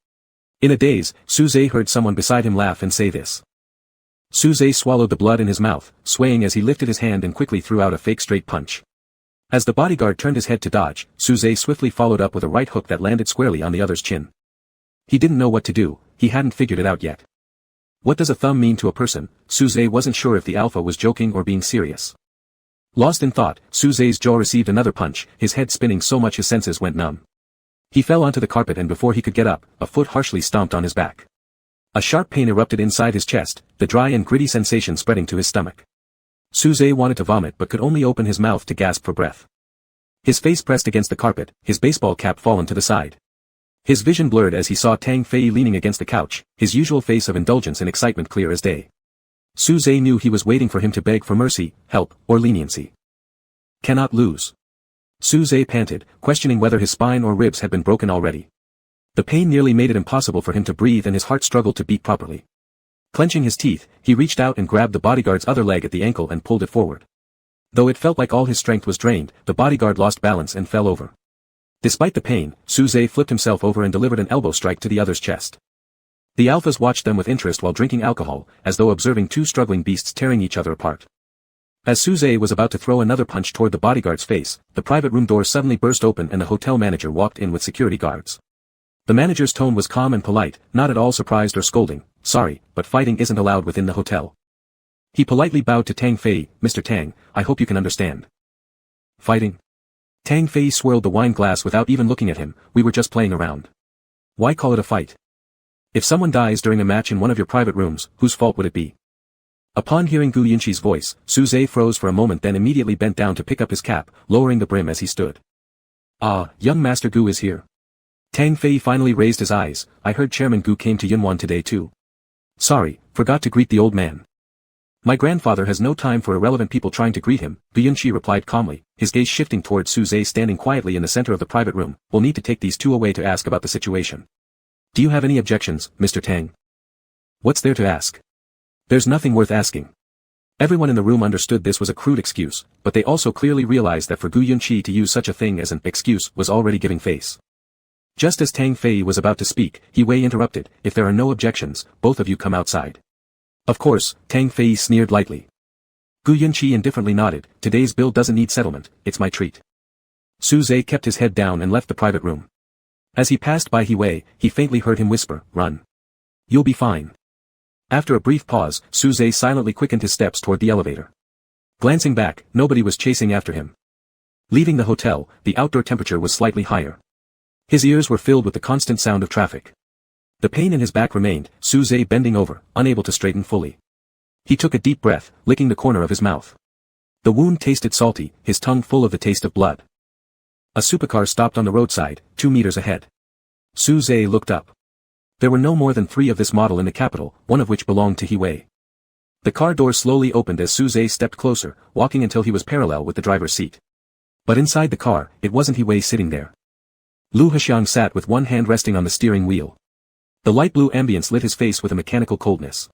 [SPEAKER 1] In a daze, Suze heard someone beside him laugh and say this. Suze swallowed the blood in his mouth, swaying as he lifted his hand and quickly threw out a fake straight punch. As the bodyguard turned his head to dodge, Suze swiftly followed up with a right hook that landed squarely on the other's chin. He didn't know what to do, he hadn't figured it out yet. What does a thumb mean to a person? Suze wasn't sure if the alpha was joking or being serious. Lost in thought, Suze's jaw received another punch, his head spinning so much his senses went numb. He fell onto the carpet, and before he could get up, a foot harshly stomped on his back. A sharp pain erupted inside his chest, the dry and gritty sensation spreading to his stomach. Suze wanted to vomit but could only open his mouth to gasp for breath. His face pressed against the carpet, his baseball cap fallen to the side. His vision blurred as he saw Tang Fei leaning against the couch, his usual face of indulgence and excitement clear as day. Suze knew he was waiting for him to beg for mercy, help, or leniency. Cannot lose. Suze panted, questioning whether his spine or ribs had been broken already. The pain nearly made it impossible for him to breathe, and his heart struggled to beat properly. Clenching his teeth, he reached out and grabbed the bodyguard's other leg at the ankle and pulled it forward. Though it felt like all his strength was drained, the bodyguard lost balance and fell over. Despite the pain, Suze flipped himself over and delivered an elbow strike to the other's chest. The alphas watched them with interest while drinking alcohol, as though observing two struggling beasts tearing each other apart. As Suze was about to throw another punch toward the bodyguard's face, the private room door suddenly burst open and the hotel manager walked in with security guards. The manager's tone was calm and polite, not at all surprised or scolding. Sorry, but fighting isn't allowed within the hotel. He politely bowed to Tang Fei. Mr. Tang, I hope you can understand. Fighting? Tang Fei swirled the wine glass without even looking at him. We were just playing around. Why call it a fight? If someone dies during a match in one of your private rooms, whose fault would it be? Upon hearing Gu Yunqi's voice, Suze froze for a moment, then immediately bent down to pick up his cap, lowering the brim as he stood. Ah, young Master Gu is here. Tang Fei finally raised his eyes. I heard Chairman Gu came to Yunwan today too. Sorry, forgot to greet the old man. My grandfather has no time for irrelevant people trying to greet him, Gu Yunqi replied calmly, his gaze shifting towards Suze standing quietly in the center of the private room. We'll need to take these two away to ask about the situation. Do you have any objections, Mr. Tang? What's there to ask? There's nothing worth asking. Everyone in the room understood this was a crude excuse, but they also clearly realized that for Gu Yunqi to use such a thing as an excuse was already giving face. Just as Tang Fei was about to speak, He Wei interrupted, if there are no objections, both of you come outside. Of course, Tang Fei sneered lightly. Gu Yunqi indifferently nodded, today's bill doesn't need settlement, it's my treat. Suze kept his head down and left the private room. As he passed by He Wei, he faintly heard him whisper, run. You'll be fine. After a brief pause, Suze silently quickened his steps toward the elevator. Glancing back, nobody was chasing after him. Leaving the hotel, the outdoor temperature was slightly higher. His ears were filled with the constant sound of traffic. The pain in his back remained, Suze bending over, unable to straighten fully. He took a deep breath, licking the corner of his mouth. The wound tasted salty, his tongue full of the taste of blood. A supercar stopped on the roadside, 2 meters ahead. Suze looked up. There were no more than 3 of this model in the capital, one of which belonged to Hiwei. The car door slowly opened as Suze stepped closer, walking until he was parallel with the driver's seat. But inside the car, it wasn't Hiwei sitting there. Lu Haxiang sat with one hand resting on the steering wheel. The light blue ambience lit his face with a mechanical coldness.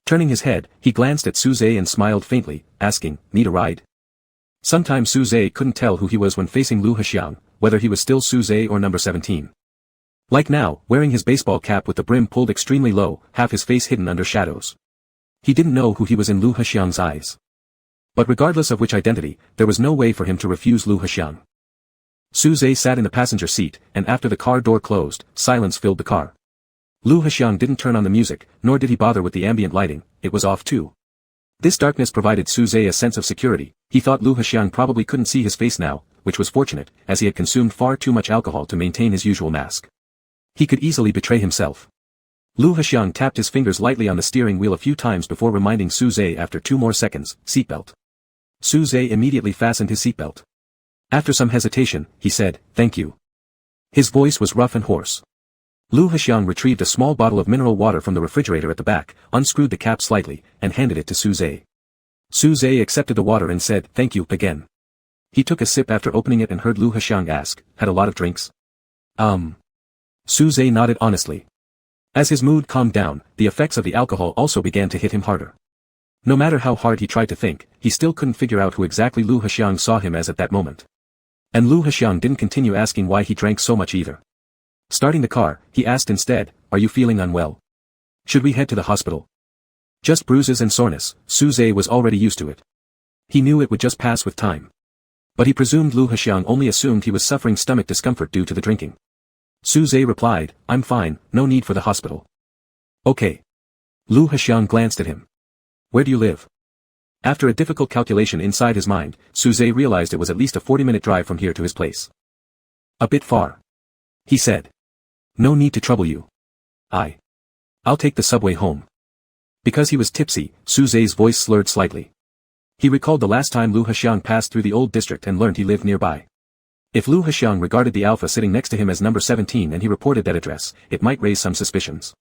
[SPEAKER 1] Turning his head, he glanced at Suze and smiled faintly, asking, "Need a ride?" Sometimes Suze couldn't tell who he was when facing Lu Haxiang, whether he was still Suze or number 17. Like now, wearing his baseball cap with the brim pulled extremely low, half his face hidden under shadows. He didn't know who he was in Lu Haxiang's eyes. But regardless of which identity, there was no way for him to refuse Lu Haxiang. Suze sat in the passenger seat, and after the car door closed, silence filled the car. Lu Haxiang didn't turn on the music, nor did he bother with the ambient lighting, it was off too. This darkness provided Suze a sense of security. He thought Lu Haxiang probably couldn't see his face now, which was fortunate, as he had consumed far too much alcohol to maintain his usual mask. He could easily betray himself. Lu Haxiang tapped his fingers lightly on the steering wheel a few times before reminding Suze after 2 more seconds, "Seatbelt." Suze immediately fastened his seatbelt. After some hesitation, he said, "Thank you." His voice was rough and hoarse. Lu Haxiang retrieved a small bottle of mineral water from the refrigerator at the back, unscrewed the cap slightly, and handed it to Suze. Suze accepted the water and said, "Thank you," again. He took a sip after opening it and heard Lu Haxiang ask, "Had a lot of drinks?" Suze nodded honestly. As his mood calmed down, the effects of the alcohol also began to hit him harder. No matter how hard he tried to think, he still couldn't figure out who exactly Lu Haxiang saw him as at that moment. And Lu Haxiang didn't continue asking why he drank so much either. Starting the car, he asked instead, "Are you feeling unwell? Should we head to the hospital?" Just bruises and soreness, Suze was already used to it. He knew it would just pass with time. But he presumed Lu Haxiang only assumed he was suffering stomach discomfort due to the drinking. Suze replied, "I'm fine, no need for the hospital." "Okay." Lu Haxiang glanced at him. "Where do you live?" After a difficult calculation inside his mind, Suze realized it was at least a 40-minute drive from here to his place. "A bit far," he said. "No need to trouble you. I'll take the subway home." Because he was tipsy, Suze's voice slurred slightly. He recalled the last time Lu Haxiang passed through the old district and learned he lived nearby. If Lu Haxiang regarded the alpha sitting next to him as number 17 and he reported that address, it might raise some suspicions.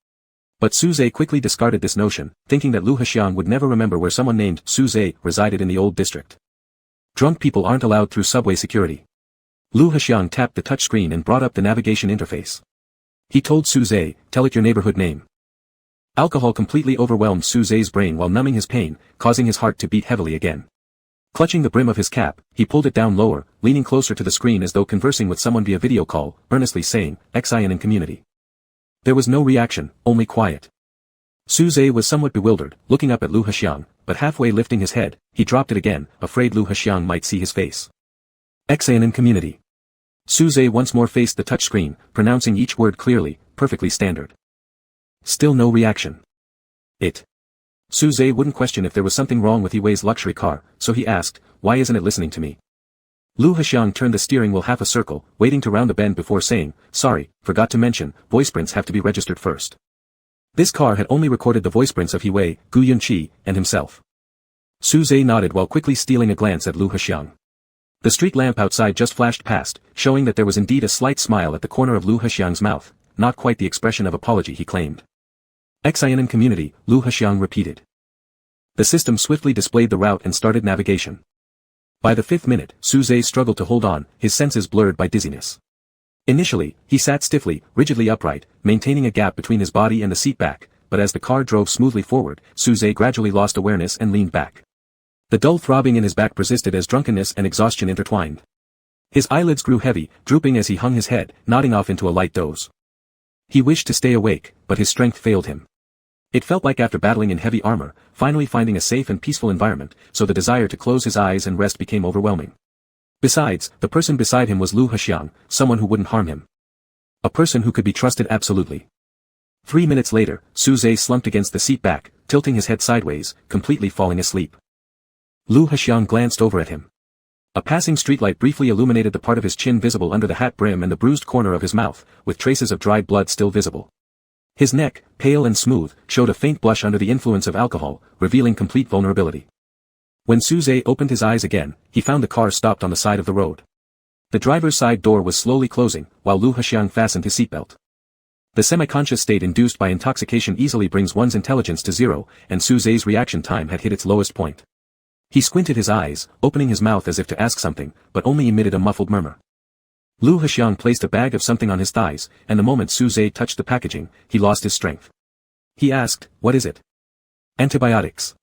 [SPEAKER 1] But Suze quickly discarded this notion, thinking that Lu Haxiang would never remember where someone named Suze resided in the old district. Drunk people aren't allowed through subway security. Lu Haxiang tapped the touchscreen and brought up the navigation interface. He told Suze, "Tell it your neighborhood name." Alcohol completely overwhelmed Suze's brain while numbing his pain, causing his heart to beat heavily again. Clutching the brim of his cap, he pulled it down lower, leaning closer to the screen as though conversing with someone via video call, earnestly saying, "Xian community." There was no reaction, only quiet. Suze was somewhat bewildered, looking up at Lu Haxiang, but halfway lifting his head, he dropped it again, afraid Lu Haxiang might see his face. "Xian community." Suze once more faced the touchscreen, pronouncing each word clearly, perfectly standard. Still no reaction. Suze wouldn't question if there was something wrong with Hiwei's luxury car, so he asked, "Why isn't it listening to me?" Lu Haxiang turned the steering wheel half a circle, waiting to round the bend before saying, "Sorry, forgot to mention, voice prints have to be registered first." This car had only recorded the voice prints of Hiwei, Gu Yunqi, and himself. Suze nodded while quickly stealing a glance at Lu Haxiang. The street lamp outside just flashed past, showing that there was indeed a slight smile at the corner of Lu Haxiang's mouth, not quite the expression of apology he claimed. "Xian community," Lu Haxiang repeated. The system swiftly displayed the route and started navigation. By the 5th minute, Suze struggled to hold on, his senses blurred by dizziness. Initially, he sat stiffly, rigidly upright, maintaining a gap between his body and the seat back, but as the car drove smoothly forward, Suze gradually lost awareness and leaned back. The dull throbbing in his back persisted as drunkenness and exhaustion intertwined. His eyelids grew heavy, drooping as he hung his head, nodding off into a light doze. He wished to stay awake, but his strength failed him. It felt like after battling in heavy armor, finally finding a safe and peaceful environment, so the desire to close his eyes and rest became overwhelming. Besides, the person beside him was Lu Haxiang, someone who wouldn't harm him. A person who could be trusted absolutely. 3 minutes later, Suze slumped against the seat back, tilting his head sideways, completely falling asleep. Lu Haxiang glanced over at him. A passing streetlight briefly illuminated the part of his chin visible under the hat brim and the bruised corner of his mouth, with traces of dried blood still visible. His neck, pale and smooth, showed a faint blush under the influence of alcohol, revealing complete vulnerability. When Suze opened his eyes again, he found the car stopped on the side of the road. The driver's side door was slowly closing, while Lu Haxiang fastened his seatbelt. The semi-conscious state induced by intoxication easily brings one's intelligence to zero, and Suze's reaction time had hit its lowest point. He squinted his eyes, opening his mouth as if to ask something, but only emitted a muffled murmur. Lu Haxiang placed a bag of something on his thighs, and the moment Suze touched the packaging, he lost his strength. He asked, "What is it?" "Antibiotics."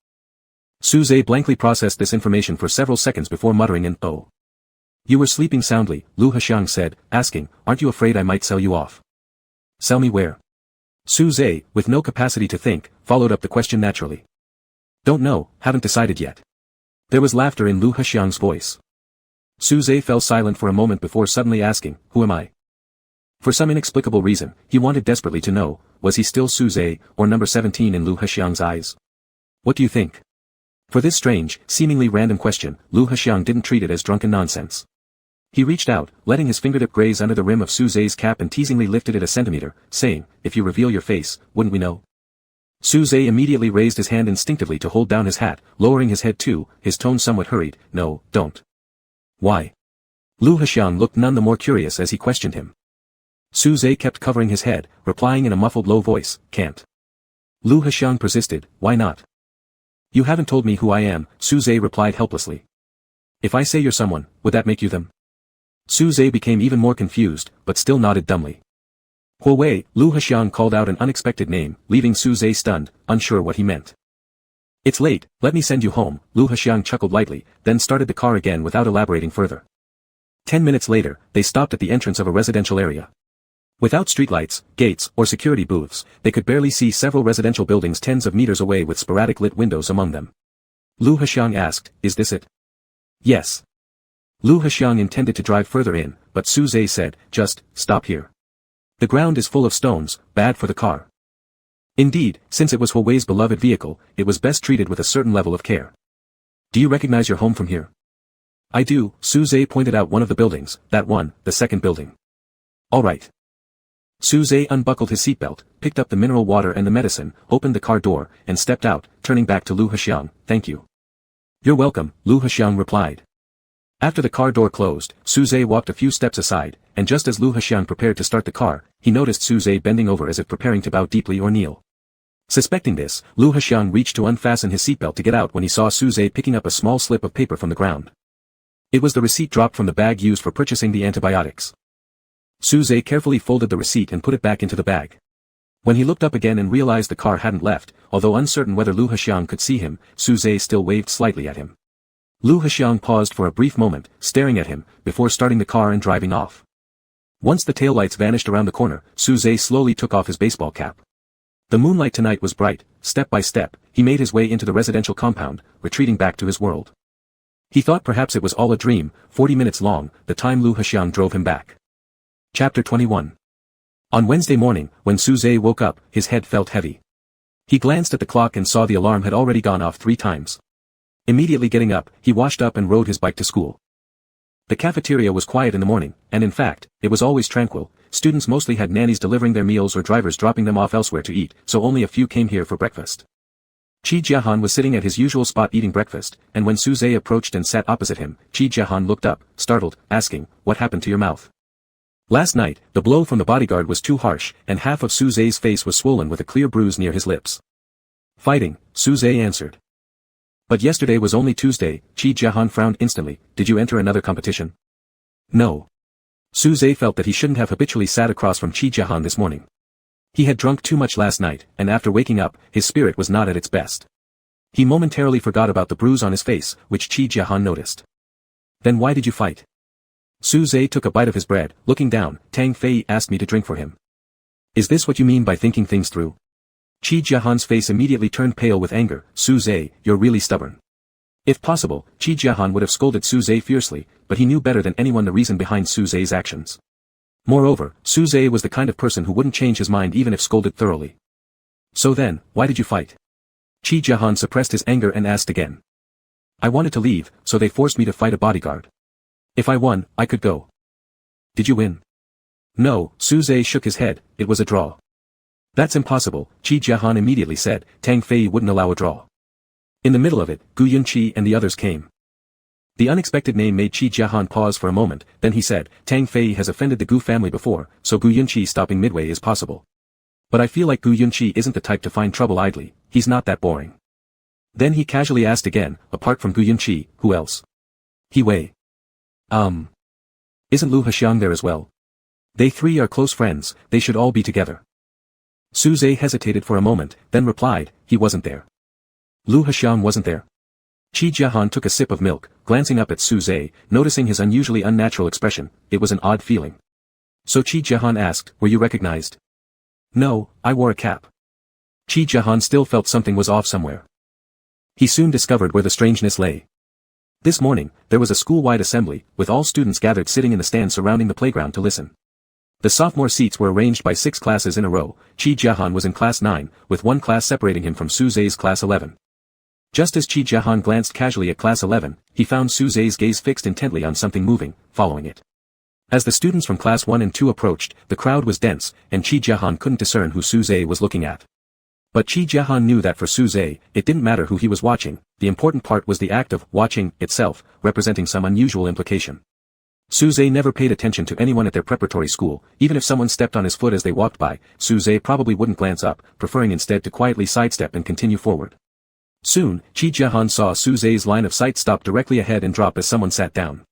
[SPEAKER 1] Suze blankly processed this information for several seconds before muttering an "oh." "You were sleeping soundly," Lu Haxiang said, asking, "Aren't you afraid I might sell you off?" "Sell me where?" Suze, with no capacity to think, followed up the question naturally. "Don't know, haven't decided yet." There was laughter in Lu Haxiang's voice. Suze fell silent for a moment before suddenly asking, "Who am I?" For some inexplicable reason, he wanted desperately to know, was he still Suze, or number 17 in Lu Haxiang's eyes? "What do you think?" For this strange, seemingly random question, Lu Haxiang didn't treat it as drunken nonsense. He reached out, letting his fingertip graze under the rim of Suze's cap and teasingly lifted it a centimeter, saying, "If you reveal your face, wouldn't we know?" Suze immediately raised his hand instinctively to hold down his hat, lowering his head too, his tone somewhat hurried, "No, don't." "Why?" Lu Haxiang looked none the more curious as he questioned him. Suze kept covering his head, replying in a muffled low voice, "Can't." Lu Haxiang persisted, "Why not?" "You haven't told me who I am," Suze replied helplessly. "If I say you're someone, would that make you them?" Suze became even more confused, but still nodded dumbly. "Huawei," Lu Haxiang called out an unexpected name, leaving Suze stunned, unsure what he meant. "It's late, let me send you home," Lu Haxiang chuckled lightly, then started the car again without elaborating further. 10 minutes later, they stopped at the entrance of a residential area. Without streetlights, gates, or security booths, they could barely see several residential buildings tens of meters away with sporadic lit windows among them. Lu Haxiang asked, "Is this it?" "Yes." Lu Haxiang intended to drive further in, but Suze said, "Just, stop here. The ground is full of stones, bad for the car." Indeed, since it was Huawei's beloved vehicle, it was best treated with a certain level of care. "Do you recognize your home from here?" "I do," Suze pointed out one of the buildings, "that one, the second building." "All right." Suze unbuckled his seatbelt, picked up the mineral water and the medicine, opened the car door, and stepped out, turning back to Lu Haxiang, "Thank you." "You're welcome," Lu Haxiang replied. After the car door closed, Suze walked a few steps aside, and just as Lu Haxiang prepared to start the car, he noticed Suze bending over as if preparing to bow deeply or kneel. Suspecting this, Lu Haxiang reached to unfasten his seatbelt to get out when he saw Suze picking up a small slip of paper from the ground. It was the receipt dropped from the bag used for purchasing the antibiotics. Suze carefully folded the receipt and put it back into the bag. When he looked up again and realized the car hadn't left, although uncertain whether Lu Haxiang could see him, Suze still waved slightly at him. Lu Haxiang paused for a brief moment, staring at him, before starting the car and driving off. Once the taillights vanished around the corner, Suze slowly took off his baseball cap. The moonlight tonight was bright. Step by step, he made his way into the residential compound, retreating back to his world. He thought perhaps it was all a dream, 40 minutes long, the time Lu Haxiang drove him back. Chapter 21. On Wednesday morning, when Suze woke up, his head felt heavy. He glanced at the clock and saw the alarm had already gone off 3 times. Immediately getting up, he washed up and rode his bike to school. The cafeteria was quiet in the morning, and in fact, it was always tranquil. Students mostly had nannies delivering their meals or drivers dropping them off elsewhere to eat, so only a few came here for breakfast. Qi Jiahan was sitting at his usual spot eating breakfast, and when Suze approached and sat opposite him, Qi Jiahan looked up, startled, asking, "What happened to your mouth?" Last night, the blow from the bodyguard was too harsh, and half of Suze's face was swollen with a clear bruise near his lips. "Fighting," Suze answered. "But yesterday was only Tuesday," Qi Jiahan frowned instantly. "Did you enter another competition?" "No." Suze felt that he shouldn't have habitually sat across from Qi Jiahan this morning. He had drunk too much last night, and after waking up, his spirit was not at its best. He momentarily forgot about the bruise on his face, which Qi Jiahan noticed. "Then why did you fight?" Suze took a bite of his bread, looking down. "Tang Fei asked me to drink for him." "Is this what you mean by thinking things through?" Qi Jiahan's face immediately turned pale with anger. "Suze, you're really stubborn." If possible, Qi Jiahan would have scolded Suze fiercely, but he knew better than anyone the reason behind Suze's actions. Moreover, Suze was the kind of person who wouldn't change his mind even if scolded thoroughly. "So then, why did you fight?" Qi Jiahan suppressed his anger and asked again. "I wanted to leave, so they forced me to fight a bodyguard. If I won, I could go." "Did you win?" "No," Suze shook his head, "it was a draw." That's impossible, Qi Jiahan immediately said. Tang Fei wouldn't allow a draw. In the middle of it, Gu Yunqi and the others came. The unexpected name made Qi Jiahan pause for a moment, then he said, Tang Fei has offended the Gu family before, so Gu Yunqi stopping midway is possible. But I feel like Gu Yunqi isn't the type to find trouble idly, he's not that boring. Then he casually asked again, apart from Gu Yunqi, who else? He Wei. Isn't Lu Haxiang there as well? They three are close friends, they should all be together. Su Zhe hesitated for a moment, then replied, he wasn't there. Lu Haxiang wasn't there? Qi Jiahan took a sip of milk, glancing up at Su Zhe, noticing his unusually unnatural expression. It was an odd feeling. So Qi Jiahan asked, were you recognized? No, I wore a cap. Qi Jiahan still felt something was off somewhere. He soon discovered where the strangeness lay. This morning, there was a school-wide assembly, with all students gathered sitting in the stands surrounding the playground to listen. The sophomore seats were arranged by 6 classes in a row. Qi Jiahan was in class 9, with one class separating him from Su Zhe's class 11. Just as Qi Jiahan glanced casually at class 11, he found Su Zhe's gaze fixed intently on something moving, following it. As the students from class 1 and 2 approached, the crowd was dense, and Qi Jiahan couldn't discern who Su Zhe was looking at. But Qi Jiahan knew that for Su Zhe, it didn't matter who he was watching, the important part was the act of watching itself, representing some unusual implication. Su Zhe never paid attention to anyone at their preparatory school, even if someone stepped on his foot as they walked by, Su Zhe probably wouldn't glance up, preferring instead to quietly sidestep and continue forward. Soon, Qi Jiahan saw Su Zhe's line of sight stop directly ahead and drop as someone sat down.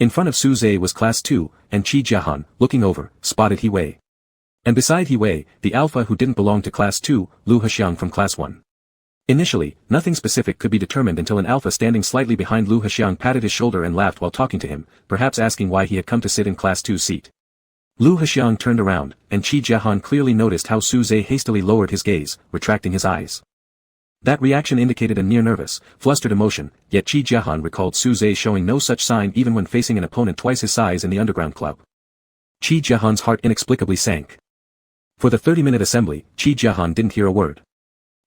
[SPEAKER 1] In front of Su Zhe was class 2, and Qi Jiahan, looking over, spotted He Wei. And beside He Wei, the alpha who didn't belong to class 2, Lu Haxiang from class 1. Initially, nothing specific could be determined until an alpha standing slightly behind Lu Haxiang patted his shoulder and laughed while talking to him, perhaps asking why he had come to sit in class 2's seat. Lu Haxiang turned around, and Qi Jiahan clearly noticed how Su Zhe hastily lowered his gaze, retracting his eyes. That reaction indicated a near-nervous, flustered emotion, yet Qi Jiahan recalled Su Zhe showing no such sign even when facing an opponent twice his size in the underground club. Qi Jiahan's heart inexplicably sank. For the 30-minute assembly, Qi Jiahan didn't hear a word.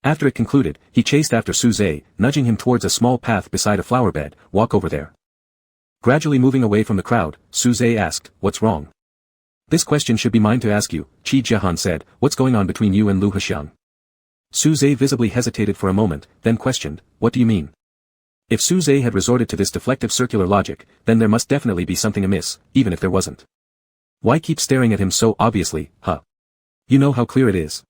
[SPEAKER 1] After it concluded, he chased after Su Zhe, nudging him towards a small path beside a flower bed. Walk over there. Gradually moving away from the crowd, Su Zhe asked, what's wrong? This question should be mine to ask you, Qi Jiahan said, what's going on between you and Lu Haxiang? Su Zhe visibly hesitated for a moment, then questioned, what do you mean? If Su Zhe had resorted to this deflective circular logic, then there must definitely be something amiss, even if there wasn't. Why keep staring at him so obviously, huh? You know how clear it is.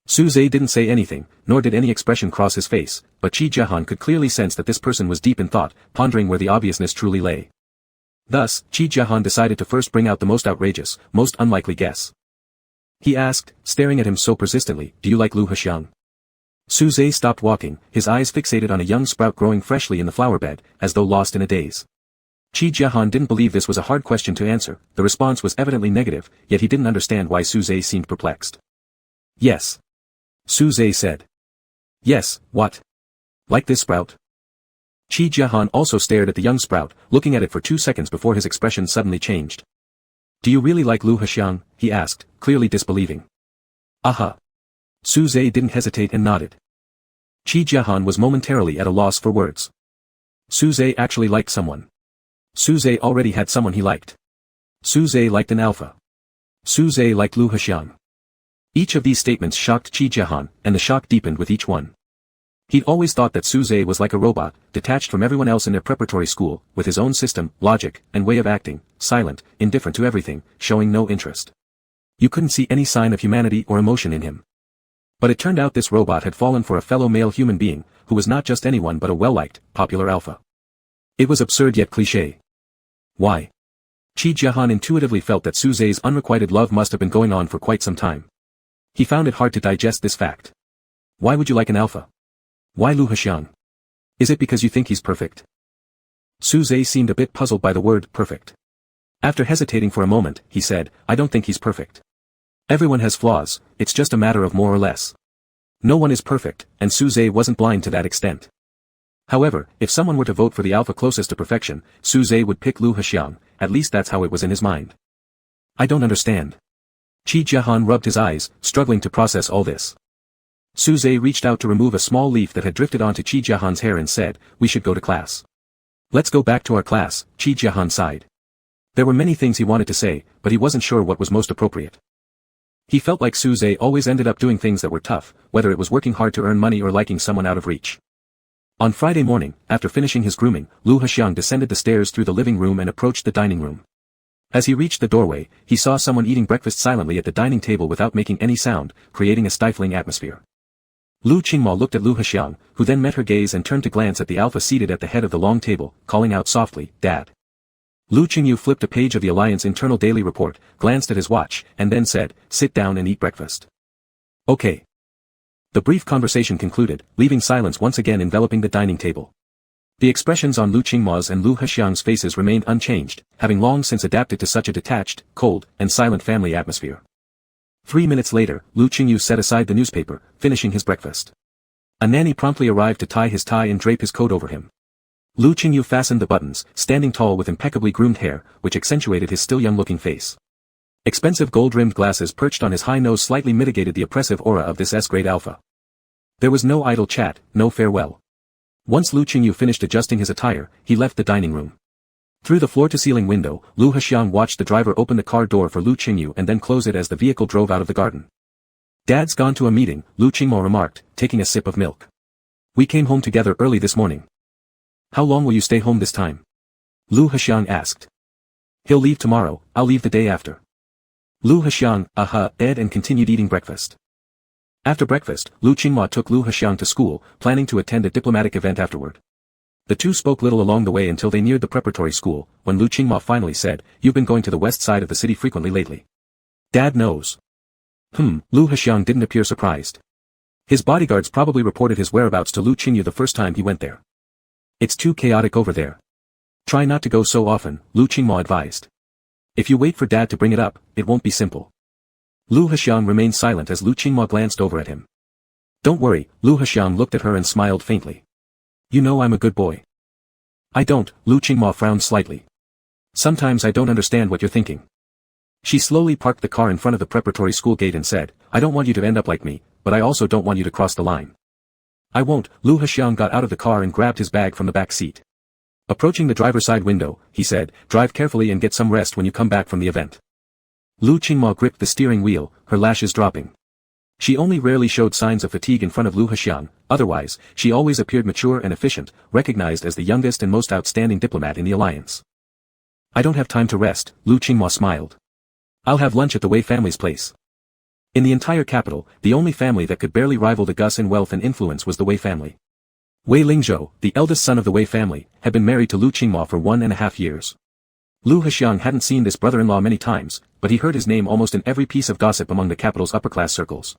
[SPEAKER 1] Su Zhe didn't say anything, nor did any expression cross his face, but Qi Jiahan could clearly sense that this person was deep in thought, pondering where the obviousness truly lay. Thus, Qi Jiahan decided to first bring out the most outrageous, most unlikely guess. He asked, staring at him so persistently, do you like Lu Haxiang? Su Zhe stopped walking, his eyes fixated on a young sprout growing freshly in the flower bed, as though lost in a daze. Qi Jiahan didn't believe this was a hard question to answer, the response was evidently negative, yet he didn't understand why Su Zhe seemed perplexed. Yes. Su Zhe said. Yes, what? Like this sprout? Qi Jiahan also stared at the young sprout, looking at it for 2 seconds before his expression suddenly changed. Do you really like Lu Haxiang? He asked, clearly disbelieving. Aha. Su Zhe didn't hesitate and nodded. Qi Jiahan was momentarily at a loss for words. Su Zhe actually liked someone. Su Zhe already had someone he liked. Su Zhe liked an alpha. Su Zhe liked Lu Haxiang. Each of these statements shocked Qi Jiahan, and the shock deepened with each one. He'd always thought that Su Zhe was like a robot, detached from everyone else in their preparatory school, with his own system, logic, and way of acting, silent, indifferent to everything, showing no interest. You couldn't see any sign of humanity or emotion in him. But it turned out this robot had fallen for a fellow male human being, who was not just anyone but a well-liked, popular alpha. It was absurd yet cliché. Why? Qi Jiahan intuitively felt that Su Zhe's unrequited love must have been going on for quite some time. He found it hard to digest this fact. Why would you like an alpha? Why Lu Haxiang? Is it because you think he's perfect? Su Zhe seemed a bit puzzled by the word perfect. After hesitating for a moment, he said, I don't think he's perfect. Everyone has flaws, it's just a matter of more or less. No one is perfect, and Su Zhe wasn't blind to that extent. However, if someone were to vote for the alpha closest to perfection, Su Zhe would pick Lu Haxiang, at least that's how it was in his mind. I don't understand. Qi Jiahan rubbed his eyes, struggling to process all this. Su Zhe reached out to remove a small leaf that had drifted onto Qi Jiahan's hair and said, we should go to class. Let's go back to our class, Qi Jiahan sighed. There were many things he wanted to say, but he wasn't sure what was most appropriate. He felt like Su Zhe always ended up doing things that were tough, whether it was working hard to earn money or liking someone out of reach. On Friday morning, after finishing his grooming, Lu Hexiang descended the stairs through the living room and approached the dining room. As he reached the doorway, he saw someone eating breakfast silently at the dining table without making any sound, creating a stifling atmosphere. Lu Qingma looked at Lu Hexiang, who then met her gaze and turned to glance at the alpha seated at the head of the long table, calling out softly, "Dad." Lu Qingyu flipped a page of the Alliance internal daily report, glanced at his watch, and then said, "Sit down and eat breakfast." "Okay." The brief conversation concluded, leaving silence once again enveloping the dining table. The expressions on Lu Qingma's and Lu Hexiang's faces remained unchanged, having long since adapted to such a detached, cold, and silent family atmosphere. 3 minutes later, Lu Qingyu set aside the newspaper, finishing his breakfast. A nanny promptly arrived to tie his tie and drape his coat over him. Lu Qingyu fastened the buttons, standing tall with impeccably groomed hair, which accentuated his still young-looking face. Expensive gold-rimmed glasses perched on his high nose slightly mitigated the oppressive aura of this S-grade alpha. There was no idle chat, no farewell. Once Lu Qingyu finished adjusting his attire, he left the dining room. Through the floor-to-ceiling window, Lu Hexiang watched the driver open the car door for Lu Qingyu and then close it as the vehicle drove out of the garden. "Dad's gone to a meeting," Lu Qingmo remarked, taking a sip of milk. "We came home together early this morning." "How long will you stay home this time?" Lu Hexiang asked. "He'll leave tomorrow, I'll leave the day after." Lu Hexiang, ed and continued eating breakfast. After breakfast, Lu Qingma took Lu Hexiang to school, planning to attend a diplomatic event afterward. The two spoke little along the way until they neared the preparatory school, when Lu Qingma finally said, "You've been going to the west side of the city frequently lately." "Dad knows." Lu Hexiang didn't appear surprised. His bodyguards probably reported his whereabouts to Lu Qingyu the first time he went there. "It's too chaotic over there. Try not to go so often," Lu Qingma advised. "If you wait for Dad to bring it up, it won't be simple." Lu Hexiang remained silent as Lu Qingma glanced over at him. "Don't worry," Lu Hexiang looked at her and smiled faintly. "You know I'm a good boy." "I don't," Lu Qingma frowned slightly. "Sometimes I don't understand what you're thinking." She slowly parked the car in front of the preparatory school gate and said, "I don't want you to end up like me, but I also don't want you to cross the line." "I won't." Lu Hexiang got out of the car and grabbed his bag from the back seat. Approaching the driver's side window, he said, "Drive carefully and get some rest when you come back from the event." Lu Qingma gripped the steering wheel, her lashes dropping. She only rarely showed signs of fatigue in front of Lu Hexiang, otherwise, she always appeared mature and efficient, recognized as the youngest and most outstanding diplomat in the alliance. "I don't have time to rest," Lu Qingma smiled. "I'll have lunch at the Wei family's place." In the entire capital, the only family that could barely rival the Gus in wealth and influence was the Wei family. Wei Lingzhou, the eldest son of the Wei family, had been married to Lu Qingma for 1.5 years. Lu Hexiang hadn't seen this brother-in-law many times, but he heard his name almost in every piece of gossip among the capital's upper-class circles.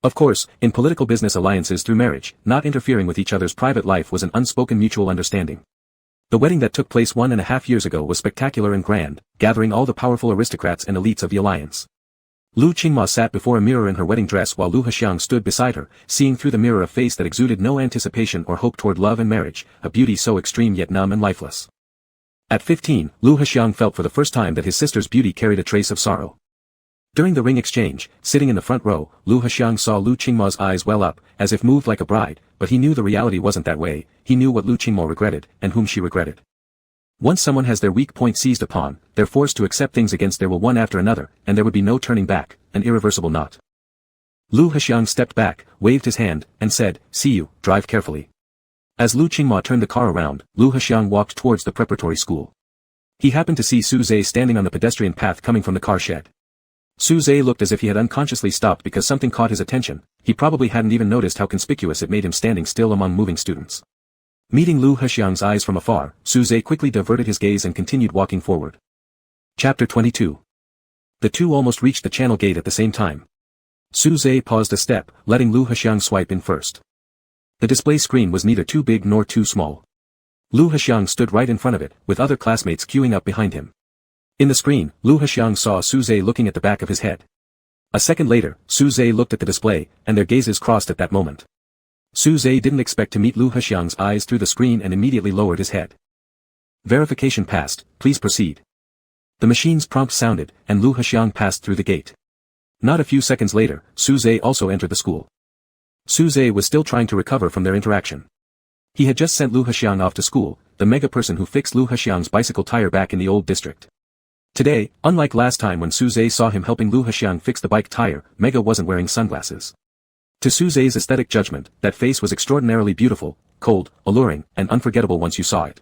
[SPEAKER 1] Of course, in political business alliances through marriage, not interfering with each other's private life was an unspoken mutual understanding. The wedding that took place 1.5 years ago was spectacular and grand, gathering all the powerful aristocrats and elites of the alliance. Lu Qingma sat before a mirror in her wedding dress while Lu Hexiang stood beside her, seeing through the mirror a face that exuded no anticipation or hope toward love and marriage, a beauty so extreme yet numb and lifeless. At 15, Lu Hexiang felt for the first time that his sister's beauty carried a trace of sorrow. During the ring exchange, sitting in the front row, Lu Hexiang saw Lu Qingma's eyes well up, as if moved like a bride, but he knew the reality wasn't that way. He knew what Lu Qingma regretted, and whom she regretted. Once someone has their weak point seized upon, they're forced to accept things against their will one after another, and there would be no turning back, an irreversible knot. Lu Hexiang stepped back, waved his hand, and said, "See you, drive carefully." As Lu Qingma turned the car around, Lu Hexiang walked towards the preparatory school. He happened to see Su Zhe standing on the pedestrian path coming from the car shed. Su Zhe looked as if he had unconsciously stopped because something caught his attention. He probably hadn't even noticed how conspicuous it made him standing still among moving students. Meeting Lu Hexiang's eyes from afar, Su Zhe quickly diverted his gaze and continued walking forward. Chapter 22. The two almost reached the channel gate at the same time. Su Zhe paused a step, letting Lu Hexiang swipe in first. The display screen was neither too big nor too small. Lu Hexiang stood right in front of it, with other classmates queuing up behind him. In the screen, Lu Hexiang saw Su Zhe looking at the back of his head. A second later, Su Zhe looked at the display, and their gazes crossed at that moment. Su Zhe didn't expect to meet Lu Hexiang's eyes through the screen and immediately lowered his head. "Verification passed, please proceed." The machine's prompt sounded, and Lu Hexiang passed through the gate. Not a few seconds later, Su Zhe also entered the school. Su Zhe was still trying to recover from their interaction. He had just sent Lu Hexiang off to school, the mega person who fixed Lu Hexiang's bicycle tire back in the old district. Today, unlike last time when Suze saw him helping Lu Haxiang fix the bike tire, Mega wasn't wearing sunglasses. To Suze's aesthetic judgment, that face was extraordinarily beautiful, cold, alluring, and unforgettable once you saw it.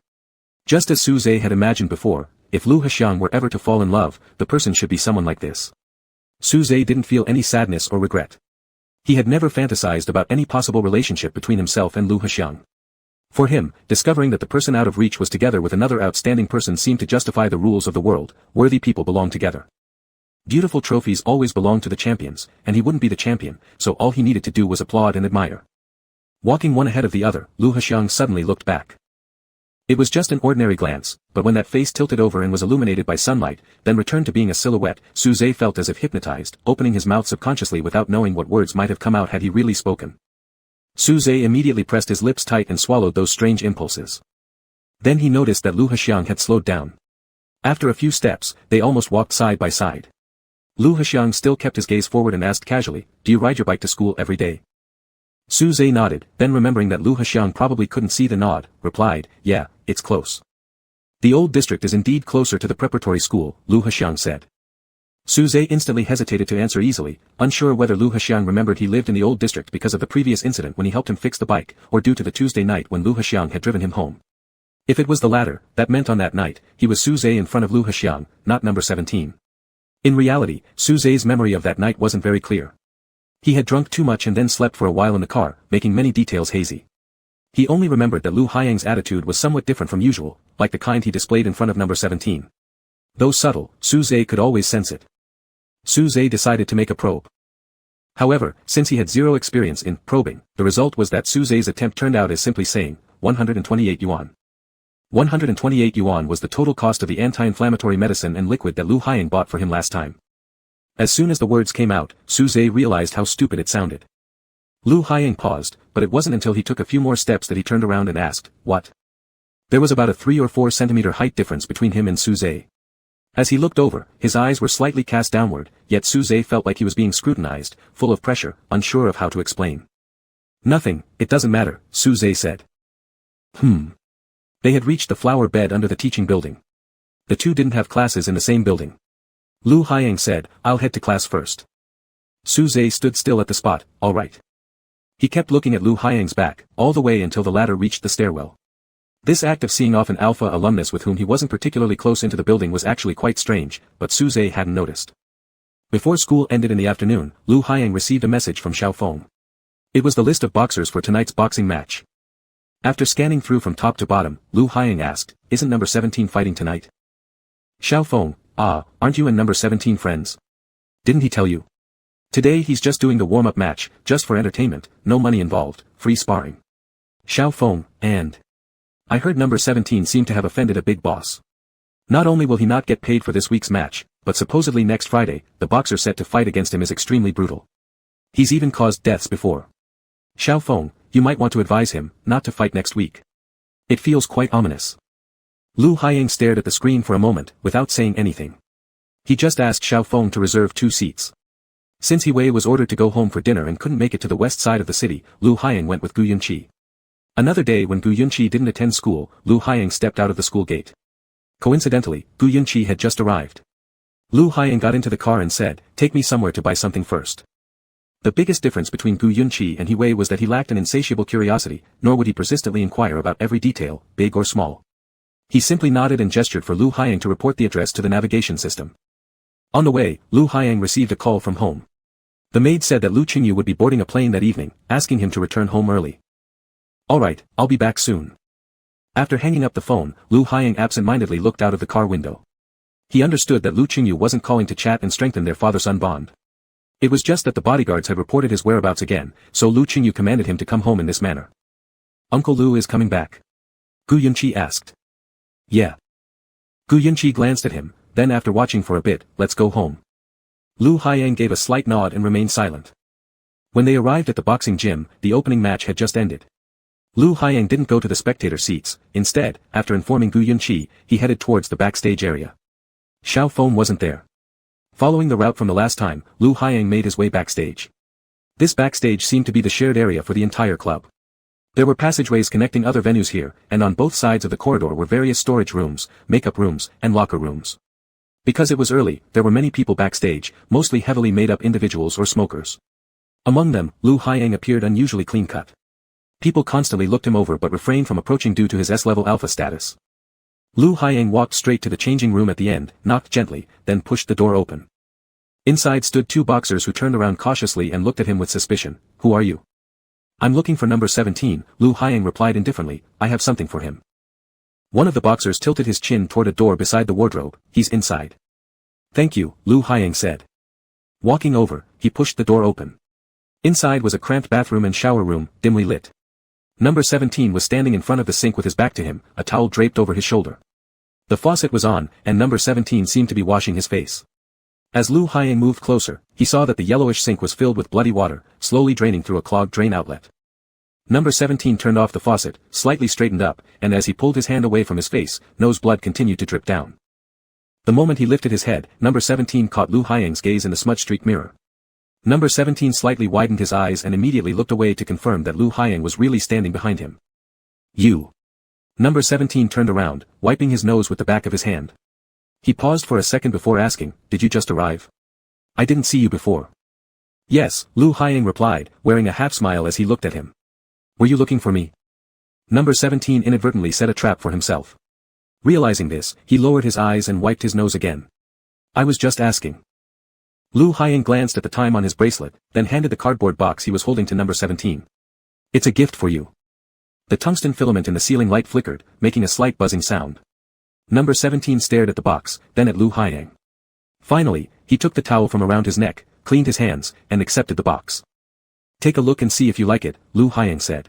[SPEAKER 1] Just as Suze had imagined before, if Lu Haxiang were ever to fall in love, the person should be someone like this. Suze didn't feel any sadness or regret. He had never fantasized about any possible relationship between himself and Lu Haxiang. For him, discovering that the person out of reach was together with another outstanding person seemed to justify the rules of the world. Worthy people belong together. Beautiful trophies always belong to the champions, and he wouldn't be the champion, so all he needed to do was applaud and admire. Walking one ahead of the other, Lu Haxiang suddenly looked back. It was just an ordinary glance, but when that face tilted over and was illuminated by sunlight, then returned to being a silhouette, Suze felt as if hypnotized, opening his mouth subconsciously without knowing what words might have come out had he really spoken. Suze immediately pressed his lips tight and swallowed those strange impulses. Then he noticed that Lu Haxiang had slowed down. After a few steps, they almost walked side by side. Lu Haxiang still kept his gaze forward and asked casually, "Do you ride your bike to school every day?" Suze nodded, then remembering that Lu Haxiang probably couldn't see the nod, replied, "Yeah, it's close." "The old district is indeed closer to the preparatory school," Lu Haxiang said. Suze instantly hesitated to answer easily, unsure whether Lu Haxiang remembered he lived in the old district because of the previous incident when he helped him fix the bike, or due to the Tuesday night when Lu Haxiang had driven him home. If it was the latter, that meant on that night, he was Suze in front of Lu Haxiang, not number 17. In reality, Suze's memory of that night wasn't very clear. He had drunk too much and then slept for a while in the car, making many details hazy. He only remembered that Lu Haiyang's attitude was somewhat different from usual, like the kind he displayed in front of number 17. Though subtle, Suze could always sense it. Suze decided to make a probe. However, since he had zero experience in probing, the result was that Suze's attempt turned out as simply saying, 128 yuan. 128 yuan was the total cost of the anti-inflammatory medicine and liquid that Lu Haiyang bought for him last time. As soon as the words came out, Suze realized how stupid it sounded. Lu Haiyang paused, but it wasn't until he took a few more steps that he turned around and asked, "What?" There was about a 3 or 4 centimeter height difference between him and Suze. As he looked over, his eyes were slightly cast downward, yet Suze felt like he was being scrutinized, full of pressure, unsure of how to explain. "Nothing, it doesn't matter," Suze said. They had reached the flower bed under the teaching building. The two didn't have classes in the same building. Lu Haiyang said, "I'll head to class first." Suze stood still at the spot, "All right." He kept looking at Lu Haiyang's back, all the way until the latter reached the stairwell. This act of seeing off an alpha alumnus with whom he wasn't particularly close into the building was actually quite strange, but Suze hadn't noticed. Before school ended in the afternoon, Lu Haiyang received a message from Xiao Feng. It was the list of boxers for tonight's boxing match. After scanning through from top to bottom, Lu Haiyang asked, "Isn't number 17 fighting tonight?" Xiao Feng, "Aren't you and number 17 friends? Didn't he tell you? Today he's just doing the warm-up match, just for entertainment, no money involved, free sparring." Xiao Feng, "And I heard number 17 seemed to have offended a big boss. Not only will he not get paid for this week's match, but supposedly next Friday, the boxer set to fight against him is extremely brutal. He's even caused deaths before. Xiao Feng, you might want to advise him not to fight next week. It feels quite ominous." Lu Haiyang stared at the screen for a moment, without saying anything. He just asked Xiao Feng to reserve 2 seats. Since He Wei was ordered to go home for dinner and couldn't make it to the west side of the city, Lu Haiyang went with Gu Yunqi. Another day when Gu Yunqi didn't attend school, Lu Haiyang stepped out of the school gate. Coincidentally, Gu Yunqi had just arrived. Lu Haiyang got into the car and said, "Take me somewhere to buy something first." The biggest difference between Gu Yunqi and He Wei was that he lacked an insatiable curiosity, nor would he persistently inquire about every detail, big or small. He simply nodded and gestured for Lu Haiyang to report the address to the navigation system. On the way, Lu Haiyang received a call from home. The maid said that Lu Qingyu would be boarding a plane that evening, asking him to return home early. "All right, I'll be back soon." After hanging up the phone, Lu Haiyang absent-mindedly looked out of the car window. He understood that Lu Qingyu wasn't calling to chat and strengthen their father-son bond. It was just that the bodyguards had reported his whereabouts again, so Lu Qingyu commanded him to come home in this manner. "Uncle Lu is coming back?" Gu Yunqi asked. "Yeah." Gu Yunqi glanced at him, then after watching for a bit, "Let's go home." Lu Haiyang gave a slight nod and remained silent. When they arrived at the boxing gym, the opening match had just ended. Lu Haiyang didn't go to the spectator seats, instead, after informing Gu Yunqi, he headed towards the backstage area. Xiao Feng wasn't there. Following the route from the last time, Lu Haiyang made his way backstage. This backstage seemed to be the shared area for the entire club. There were passageways connecting other venues here, and on both sides of the corridor were various storage rooms, makeup rooms, and locker rooms. Because it was early, there were many people backstage, mostly heavily made-up individuals or smokers. Among them, Lu Haiyang appeared unusually clean-cut. People constantly looked him over but refrained from approaching due to his S-level alpha status. Lu Haiyang walked straight to the changing room at the end, knocked gently, then pushed the door open. Inside stood two boxers who turned around cautiously and looked at him with suspicion. "Who are you?" "I'm looking for number 17, Lu Haiyang replied indifferently. "I have something for him." One of the boxers tilted his chin toward a door beside the wardrobe. "He's inside." "Thank you," Lu Haiyang said. Walking over, he pushed the door open. Inside was a cramped bathroom and shower room, dimly lit. Number 17 was standing in front of the sink with his back to him, a towel draped over his shoulder. The faucet was on, and number 17 seemed to be washing his face. As Lu Haiyang moved closer, he saw that the yellowish sink was filled with bloody water, slowly draining through a clogged drain outlet. Number 17 turned off the faucet, slightly straightened up, and as he pulled his hand away from his face, nose blood continued to drip down. The moment he lifted his head, number 17 caught Lu Haiyang's gaze in the smudge-streaked mirror. Number 17 slightly widened his eyes and immediately looked away to confirm that Lu Haiyang was really standing behind him. "You." Number 17 turned around, wiping his nose with the back of his hand. He paused for a second before asking, "Did you just arrive? I didn't see you before." "Yes," Lu Haiyang replied, wearing a half-smile as he looked at him. "Were you looking for me?" Number 17 inadvertently set a trap for himself. Realizing this, he lowered his eyes and wiped his nose again. "I was just asking." Lu Haiyang glanced at the time on his bracelet, then handed the cardboard box he was holding to number 17. "It's a gift for you." The tungsten filament in the ceiling light flickered, making a slight buzzing sound. Number 17 stared at the box, then at Lu Haiyang. Finally, he took the towel from around his neck, cleaned his hands, and accepted the box. "Take a look and see if you like it," Lu Haiyang said.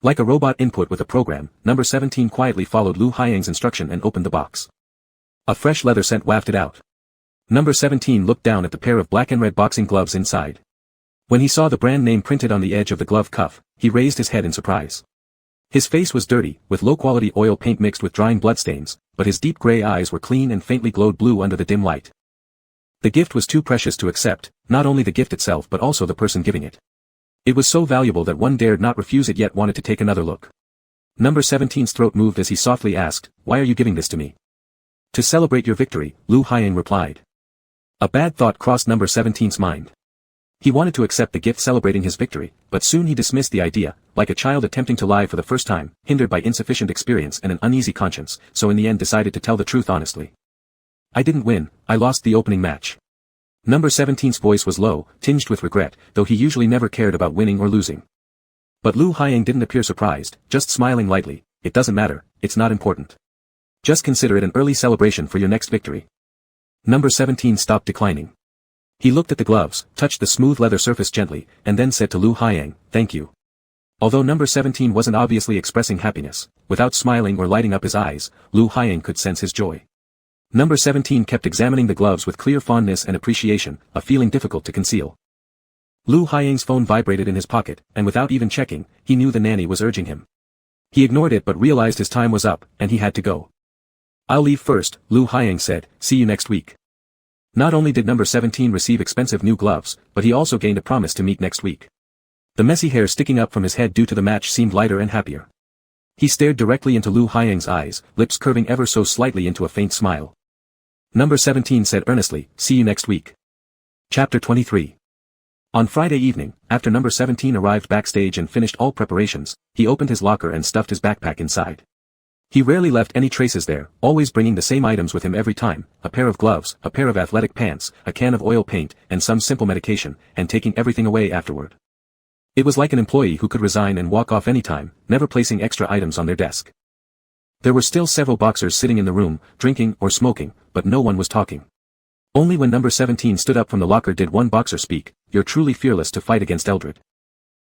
[SPEAKER 1] Like a robot input with a program, number 17 quietly followed Lu Haiyang's instruction and opened the box. A fresh leather scent wafted out. Number 17 looked down at the pair of black and red boxing gloves inside. When he saw the brand name printed on the edge of the glove cuff, he raised his head in surprise. His face was dirty, with low-quality oil paint mixed with drying bloodstains, but his deep gray eyes were clean and faintly glowed blue under the dim light. The gift was too precious to accept, not only the gift itself but also the person giving it. It was so valuable that one dared not refuse it yet wanted to take another look. Number 17's throat moved as he softly asked, "Why are you giving this to me?" "To celebrate your victory," Lu Haiyang replied. A bad thought crossed number 17's mind. He wanted to accept the gift celebrating his victory, but soon he dismissed the idea, like a child attempting to lie for the first time, hindered by insufficient experience and an uneasy conscience, so in the end decided to tell the truth honestly. "I didn't win, I lost the opening match." Number 17's voice was low, tinged with regret, though he usually never cared about winning or losing. But Lu Haiyang didn't appear surprised, just smiling lightly. "It doesn't matter, it's not important. Just consider it an early celebration for your next victory." Number 17 stopped declining. He looked at the gloves, touched the smooth leather surface gently, and then said to Lu Haiyang, "Thank you." Although number 17 wasn't obviously expressing happiness, without smiling or lighting up his eyes, Lu Haiyang could sense his joy. Number 17 kept examining the gloves with clear fondness and appreciation, a feeling difficult to conceal. Lu Haiyang's phone vibrated in his pocket, and without even checking, he knew the nanny was urging him. He ignored it but realized his time was up, and he had to go. "I'll leave first," Lu Haiyang said, "see you next week." Not only did number 17 receive expensive new gloves, but he also gained a promise to meet next week. The messy hair sticking up from his head due to the match seemed lighter and happier. He stared directly into Lu Haiyang's eyes, lips curving ever so slightly into a faint smile. Number 17 said earnestly, "See you next week." Chapter 23. On Friday evening, after number 17 arrived backstage and finished all preparations, he opened his locker and stuffed his backpack inside. He rarely left any traces there, always bringing the same items with him every time, a pair of gloves, a pair of athletic pants, a can of oil paint, and some simple medication, and taking everything away afterward. It was like an employee who could resign and walk off anytime, never placing extra items on their desk. There were still several boxers sitting in the room, drinking or smoking, but no one was talking. Only when number 17 stood up from the locker did one boxer speak, "You're truly fearless to fight against Eldred."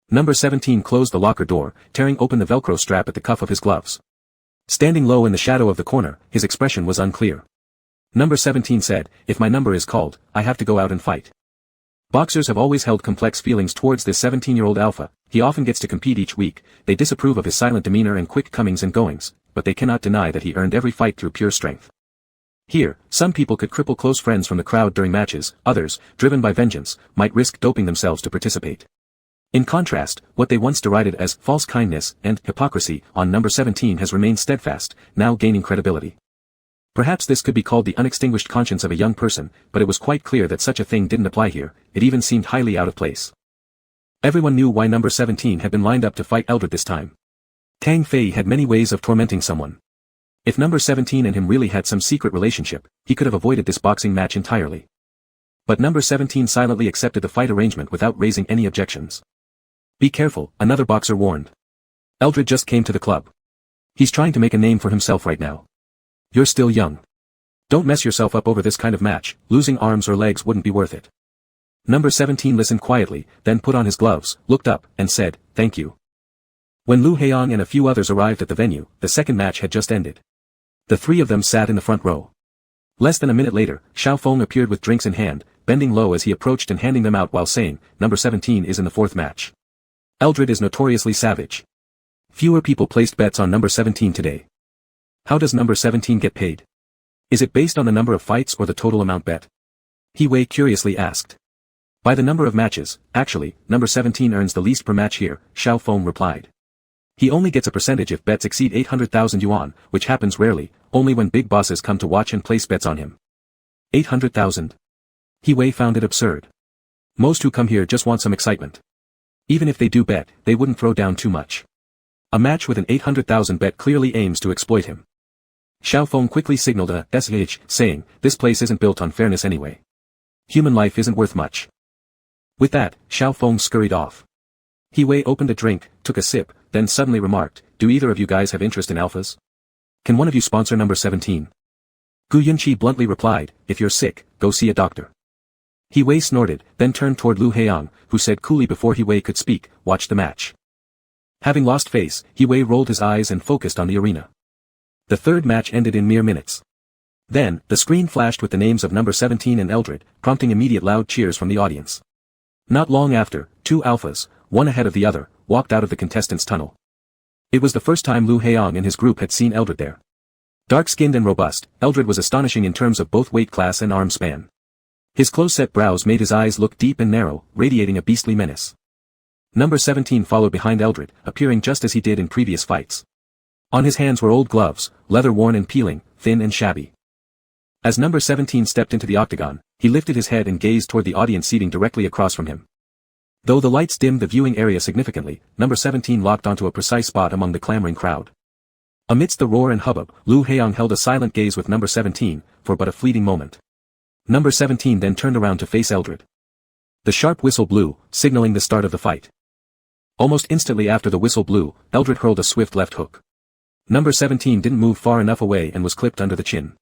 [SPEAKER 1] Number 17 closed the locker door, tearing open the Velcro strap at the cuff of his gloves. Standing low in the shadow of the corner, his expression was unclear. Number 17 said, "If my number is called, I have to go out and fight." Boxers have always held complex feelings towards this 17-year-old alpha. He often gets to compete each week. They disapprove of his silent demeanor and quick comings and goings, but they cannot deny that he earned every fight through pure strength. Here, some people could cripple close friends from the crowd during matches, others, driven by vengeance, might risk doping themselves to participate. In contrast, what they once derided as false kindness and hypocrisy on number 17 has remained steadfast, now gaining credibility. Perhaps this could be called the unextinguished conscience of a young person, but it was quite clear that such a thing didn't apply here. It even seemed highly out of place. Everyone knew why number 17 had been lined up to fight Eldred this time. Tang Fei had many ways of tormenting someone. If number 17 and him really had some secret relationship, he could have avoided this boxing match entirely. But number 17 silently accepted the fight arrangement without raising any objections. Be careful, another boxer warned. Eldred just came to the club. He's trying to make a name for himself right now. You're still young. Don't mess yourself up over this kind of match, losing arms or legs wouldn't be worth it. Number 17 listened quietly, then put on his gloves, looked up, and said, "Thank you." When Lu Heong and a few others arrived at the venue, the second match had just ended. The three of them sat in the front row. Less than a minute later, Xiao Feng appeared with drinks in hand, bending low as he approached and handing them out while saying, "Number 17 is in the fourth match. Eldred is notoriously savage. Fewer people placed bets on number 17 today. How does number 17 get paid? Is it based on the number of fights or the total amount bet?" He Wei curiously asked. "By the number of matches, actually, number 17 earns the least per match here," Xiao Feng replied. "He only gets a percentage if bets exceed 800,000 yuan, which happens rarely, only when big bosses come to watch and place bets on him." 800,000. He Wei found it absurd. Most who come here just want some excitement. Even if they do bet, they wouldn't throw down too much. A match with an 800,000 bet clearly aims to exploit him. Xiao Feng quickly signaled a SH, saying, "This place isn't built on fairness anyway. Human life isn't worth much." With that, Xiao Feng scurried off. He Wei opened a drink, took a sip, then suddenly remarked, "Do either of you guys have interest in alphas? Can one of you sponsor number 17? Gu Yunqi bluntly replied, "If you're sick, go see a doctor." He Wei snorted, then turned toward Lu Heong, who said coolly before He Wei could speak, "Watch the match." Having lost face, He Wei rolled his eyes and focused on the arena. The third match ended in mere minutes. Then, the screen flashed with the names of number 17 and Eldred, prompting immediate loud cheers from the audience. Not long after, two alphas, one ahead of the other, walked out of the contestants' tunnel. It was the first time Lu Heong and his group had seen Eldred there. Dark-skinned and robust, Eldred was astonishing in terms of both weight class and arm span. His close-set brows made his eyes look deep and narrow, radiating a beastly menace. Number 17 followed behind Eldred, appearing just as he did in previous fights. On his hands were old gloves, leather worn and peeling, thin and shabby. As number 17 stepped into the octagon, he lifted his head and gazed toward the audience seating directly across from him. Though the lights dimmed the viewing area significantly, number 17 locked onto a precise spot among the clamoring crowd. Amidst the roar and hubbub, Lu Heong held a silent gaze with number 17, for but a fleeting moment. Number 17 then turned around to face Eldred. The sharp whistle blew, signaling the start of the fight. Almost instantly after the whistle blew, Eldred hurled a swift left hook. Number 17 didn't move far enough away and was clipped under the chin.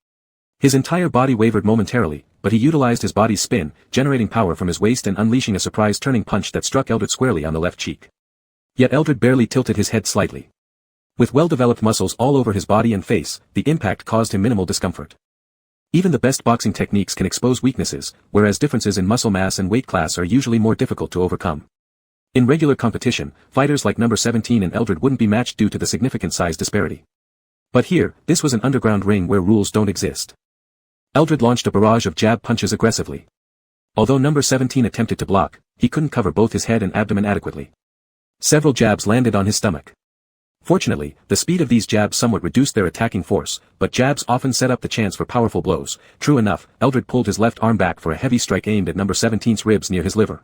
[SPEAKER 1] His entire body wavered momentarily, but he utilized his body's spin, generating power from his waist and unleashing a surprise turning punch that struck Eldred squarely on the left cheek. Yet Eldred barely tilted his head slightly. With well-developed muscles all over his body and face, the impact caused him minimal discomfort. Even the best boxing techniques can expose weaknesses, whereas differences in muscle mass and weight class are usually more difficult to overcome. In regular competition, fighters like number 17 and Eldred wouldn't be matched due to the significant size disparity. But here, this was an underground ring where rules don't exist. Eldred launched a barrage of jab punches aggressively. Although number 17 attempted to block, he couldn't cover both his head and abdomen adequately. Several jabs landed on his stomach. Fortunately, the speed of these jabs somewhat reduced their attacking force, but jabs often set up the chance for powerful blows. True enough, Eldred pulled his left arm back for a heavy strike aimed at number 17's ribs near his liver.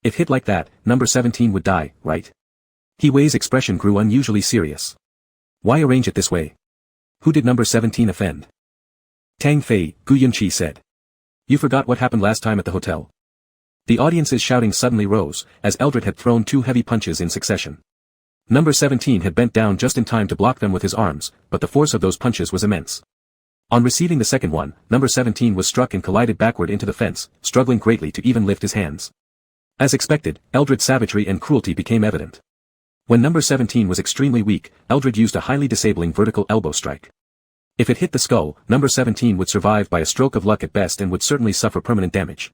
[SPEAKER 1] If hit like that, number 17 would die, right? He Wei's expression grew unusually serious. Why arrange it this way? Who did number 17 offend? Tang Fei, Gu Yunqi said. You forgot what happened last time at the hotel. The audience's shouting suddenly rose, as Eldred had thrown two heavy punches in succession. Number 17 had bent down just in time to block them with his arms, but the force of those punches was immense. On receiving the second one, number 17 was struck and collided backward into the fence, struggling greatly to even lift his hands. As expected, Eldred's savagery and cruelty became evident. When number 17 was extremely weak, Eldred used a highly disabling vertical elbow strike. If it hit the skull, number 17 would survive by a stroke of luck at best and would certainly suffer permanent damage.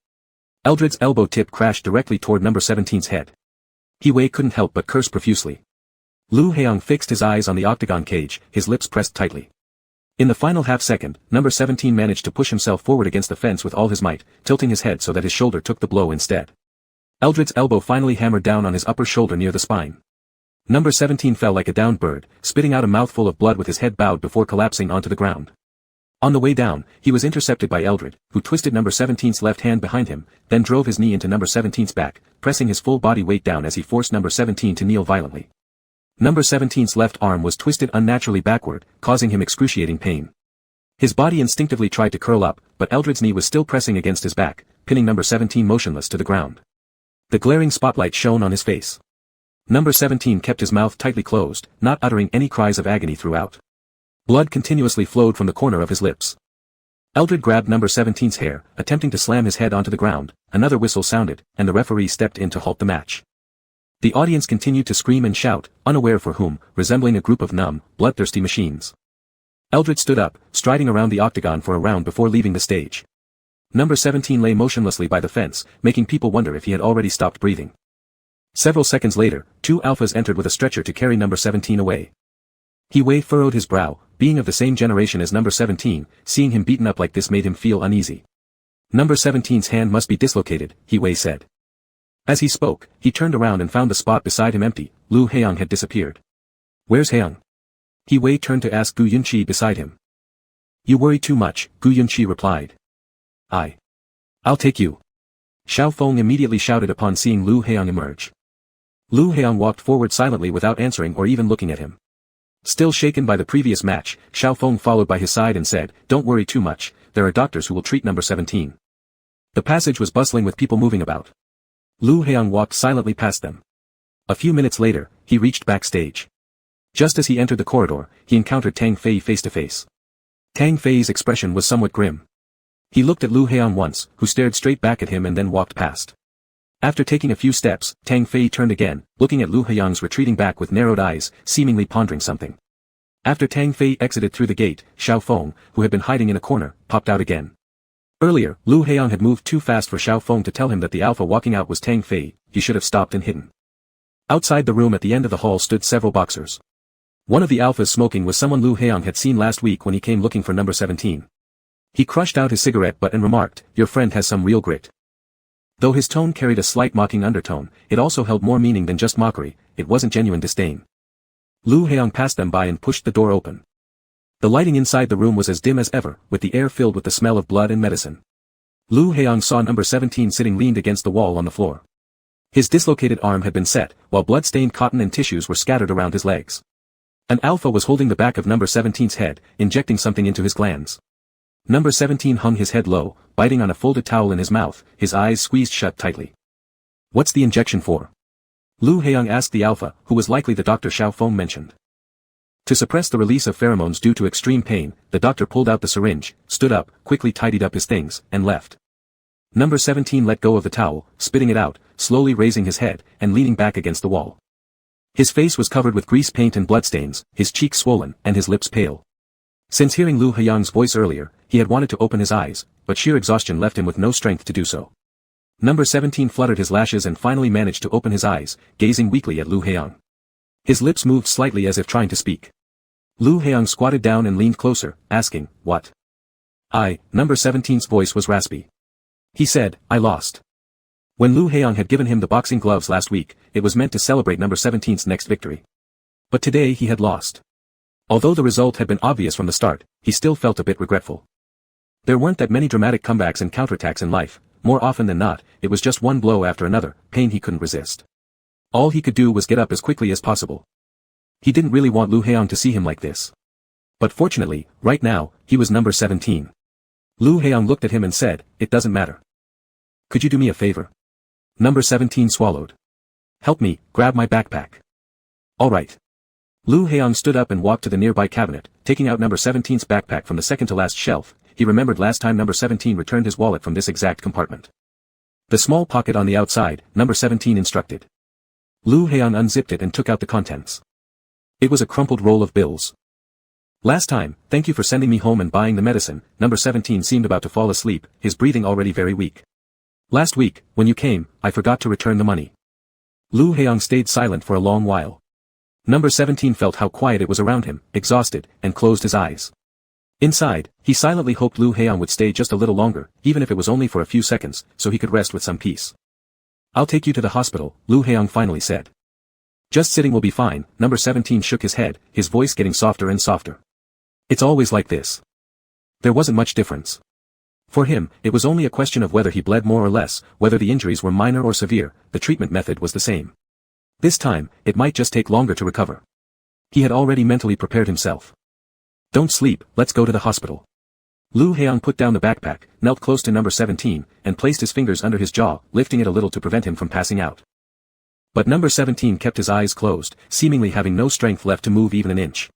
[SPEAKER 1] Eldred's elbow tip crashed directly toward number 17's head. He Wei couldn't help but curse profusely. Lu Heong fixed his eyes on the octagon cage, his lips pressed tightly. In the final half-second, number 17 managed to push himself forward against the fence with all his might, tilting his head so that his shoulder took the blow instead. Eldred's elbow finally hammered down on his upper shoulder near the spine. Number 17 fell like a downed bird, spitting out a mouthful of blood with his head bowed before collapsing onto the ground. On the way down, he was intercepted by Eldred, who twisted number 17's left hand behind him, then drove his knee into number 17's back, pressing his full body weight down as he forced number 17 to kneel violently. Number 17's left arm was twisted unnaturally backward, causing him excruciating pain. His body instinctively tried to curl up, but Eldred's knee was still pressing against his back, pinning number 17 motionless to the ground. The glaring spotlight shone on his face. Number 17 kept his mouth tightly closed, not uttering any cries of agony throughout. Blood continuously flowed from the corner of his lips. Eldred grabbed number 17's hair, attempting to slam his head onto the ground. Another whistle sounded, and the referee stepped in to halt the match. The audience continued to scream and shout, unaware for whom, resembling a group of numb, bloodthirsty machines. Eldred stood up, striding around the octagon for a round before leaving the stage. Number 17 lay motionlessly by the fence, making people wonder if he had already stopped breathing. Several seconds later, two alphas entered with a stretcher to carry number 17 away. He furrowed his brow, being of the same generation as number 17, seeing him beaten up like this made him feel uneasy. Number 17's hand must be dislocated, He said. As he spoke, he turned around and found the spot beside him empty. Lu Heong had disappeared. Where's Heong? He turned to ask Gu Yunqi beside him. You worry too much, Gu Yunqi replied. I'll take you. Xiao Feng immediately shouted upon seeing Lu Heong emerge. Lu Heong walked forward silently without answering or even looking at him. Still shaken by the previous match, Xiao Feng followed by his side and said, Don't worry too much, there are doctors who will treat number 17. The passage was bustling with people moving about. Lu Heong walked silently past them. A few minutes later, he reached backstage. Just as he entered the corridor, he encountered Tang Fei face to face. Tang Fei's expression was somewhat grim. He looked at Lu Heong once, who stared straight back at him and then walked past. After taking a few steps, Tang Fei turned again, looking at Lu Heong's retreating back with narrowed eyes, seemingly pondering something. After Tang Fei exited through the gate, Xiao Feng, who had been hiding in a corner, popped out again. Earlier, Lu Heong had moved too fast for Xiao Feng to tell him that the alpha walking out was Tang Fei. He should have stopped and hidden. Outside the room at the end of the hall stood several boxers. One of the alphas smoking was someone Lu Heong had seen last week when he came looking for number 17. He crushed out his cigarette butt and remarked, Your friend has some real grit. Though his tone carried a slight mocking undertone, it also held more meaning than just mockery. It wasn't genuine disdain. Lu Heong passed them by and pushed the door open. The lighting inside the room was as dim as ever, with the air filled with the smell of blood and medicine. Lu Heong saw number 17 sitting leaned against the wall on the floor. His dislocated arm had been set, while blood-stained cotton and tissues were scattered around his legs. An alpha was holding the back of number 17's head, injecting something into his glands. Number 17 hung his head low, biting on a folded towel in his mouth, his eyes squeezed shut tightly. What's the injection for? Lu Heong asked the alpha, who was likely the Dr. Xiao Feng mentioned. To suppress the release of pheromones due to extreme pain, the doctor pulled out the syringe, stood up, quickly tidied up his things, and left. Number 17 let go of the towel, spitting it out, slowly raising his head, and leaning back against the wall. His face was covered with grease paint and bloodstains, his cheeks swollen, and his lips pale. Since hearing Lu Heong's voice earlier, he had wanted to open his eyes, but sheer exhaustion left him with no strength to do so. Number 17 fluttered his lashes and finally managed to open his eyes, gazing weakly at Lu Heong. His lips moved slightly as if trying to speak. Lu Heong squatted down and leaned closer, asking, What? Number 17's voice was raspy. He said, I lost. When Lu Heong had given him the boxing gloves last week, it was meant to celebrate number 17's next victory. But today he had lost. Although the result had been obvious from the start, he still felt a bit regretful. There weren't that many dramatic comebacks and counterattacks in life. More often than not, it was just one blow after another, pain he couldn't resist. All he could do was get up as quickly as possible. He didn't really want Lu Heong to see him like this. But fortunately, right now, he was number 17. Lu Heong looked at him and said, It doesn't matter. Could you do me a favor? Number 17 swallowed. Help me, grab my backpack. All right. Lu Heong stood up and walked to the nearby cabinet, taking out number 17's backpack from the second-to-last shelf. He remembered last time number 17 returned his wallet from this exact compartment. The small pocket on the outside, number 17 instructed. Lu Heong unzipped it and took out the contents. It was a crumpled roll of bills. Last time, thank you for sending me home and buying the medicine. Number 17 seemed about to fall asleep, his breathing already very weak. Last week, when you came, I forgot to return the money. Lu Heong stayed silent for a long while. Number 17 felt how quiet it was around him, exhausted, and closed his eyes. Inside, he silently hoped Lu Heong would stay just a little longer, even if it was only for a few seconds, so he could rest with some peace. I'll take you to the hospital, Lu Heong finally said. Just sitting will be fine. Number 17 shook his head, his voice getting softer and softer. It's always like this. There wasn't much difference. For him, it was only a question of whether he bled more or less, whether the injuries were minor or severe, the treatment method was the same. This time, it might just take longer to recover. He had already mentally prepared himself. Don't sleep, let's go to the hospital. Lu Heong put down the backpack, knelt close to number 17, and placed his fingers under his jaw, lifting it a little to prevent him from passing out. But number 17 kept his eyes closed, seemingly having no strength left to move even an inch.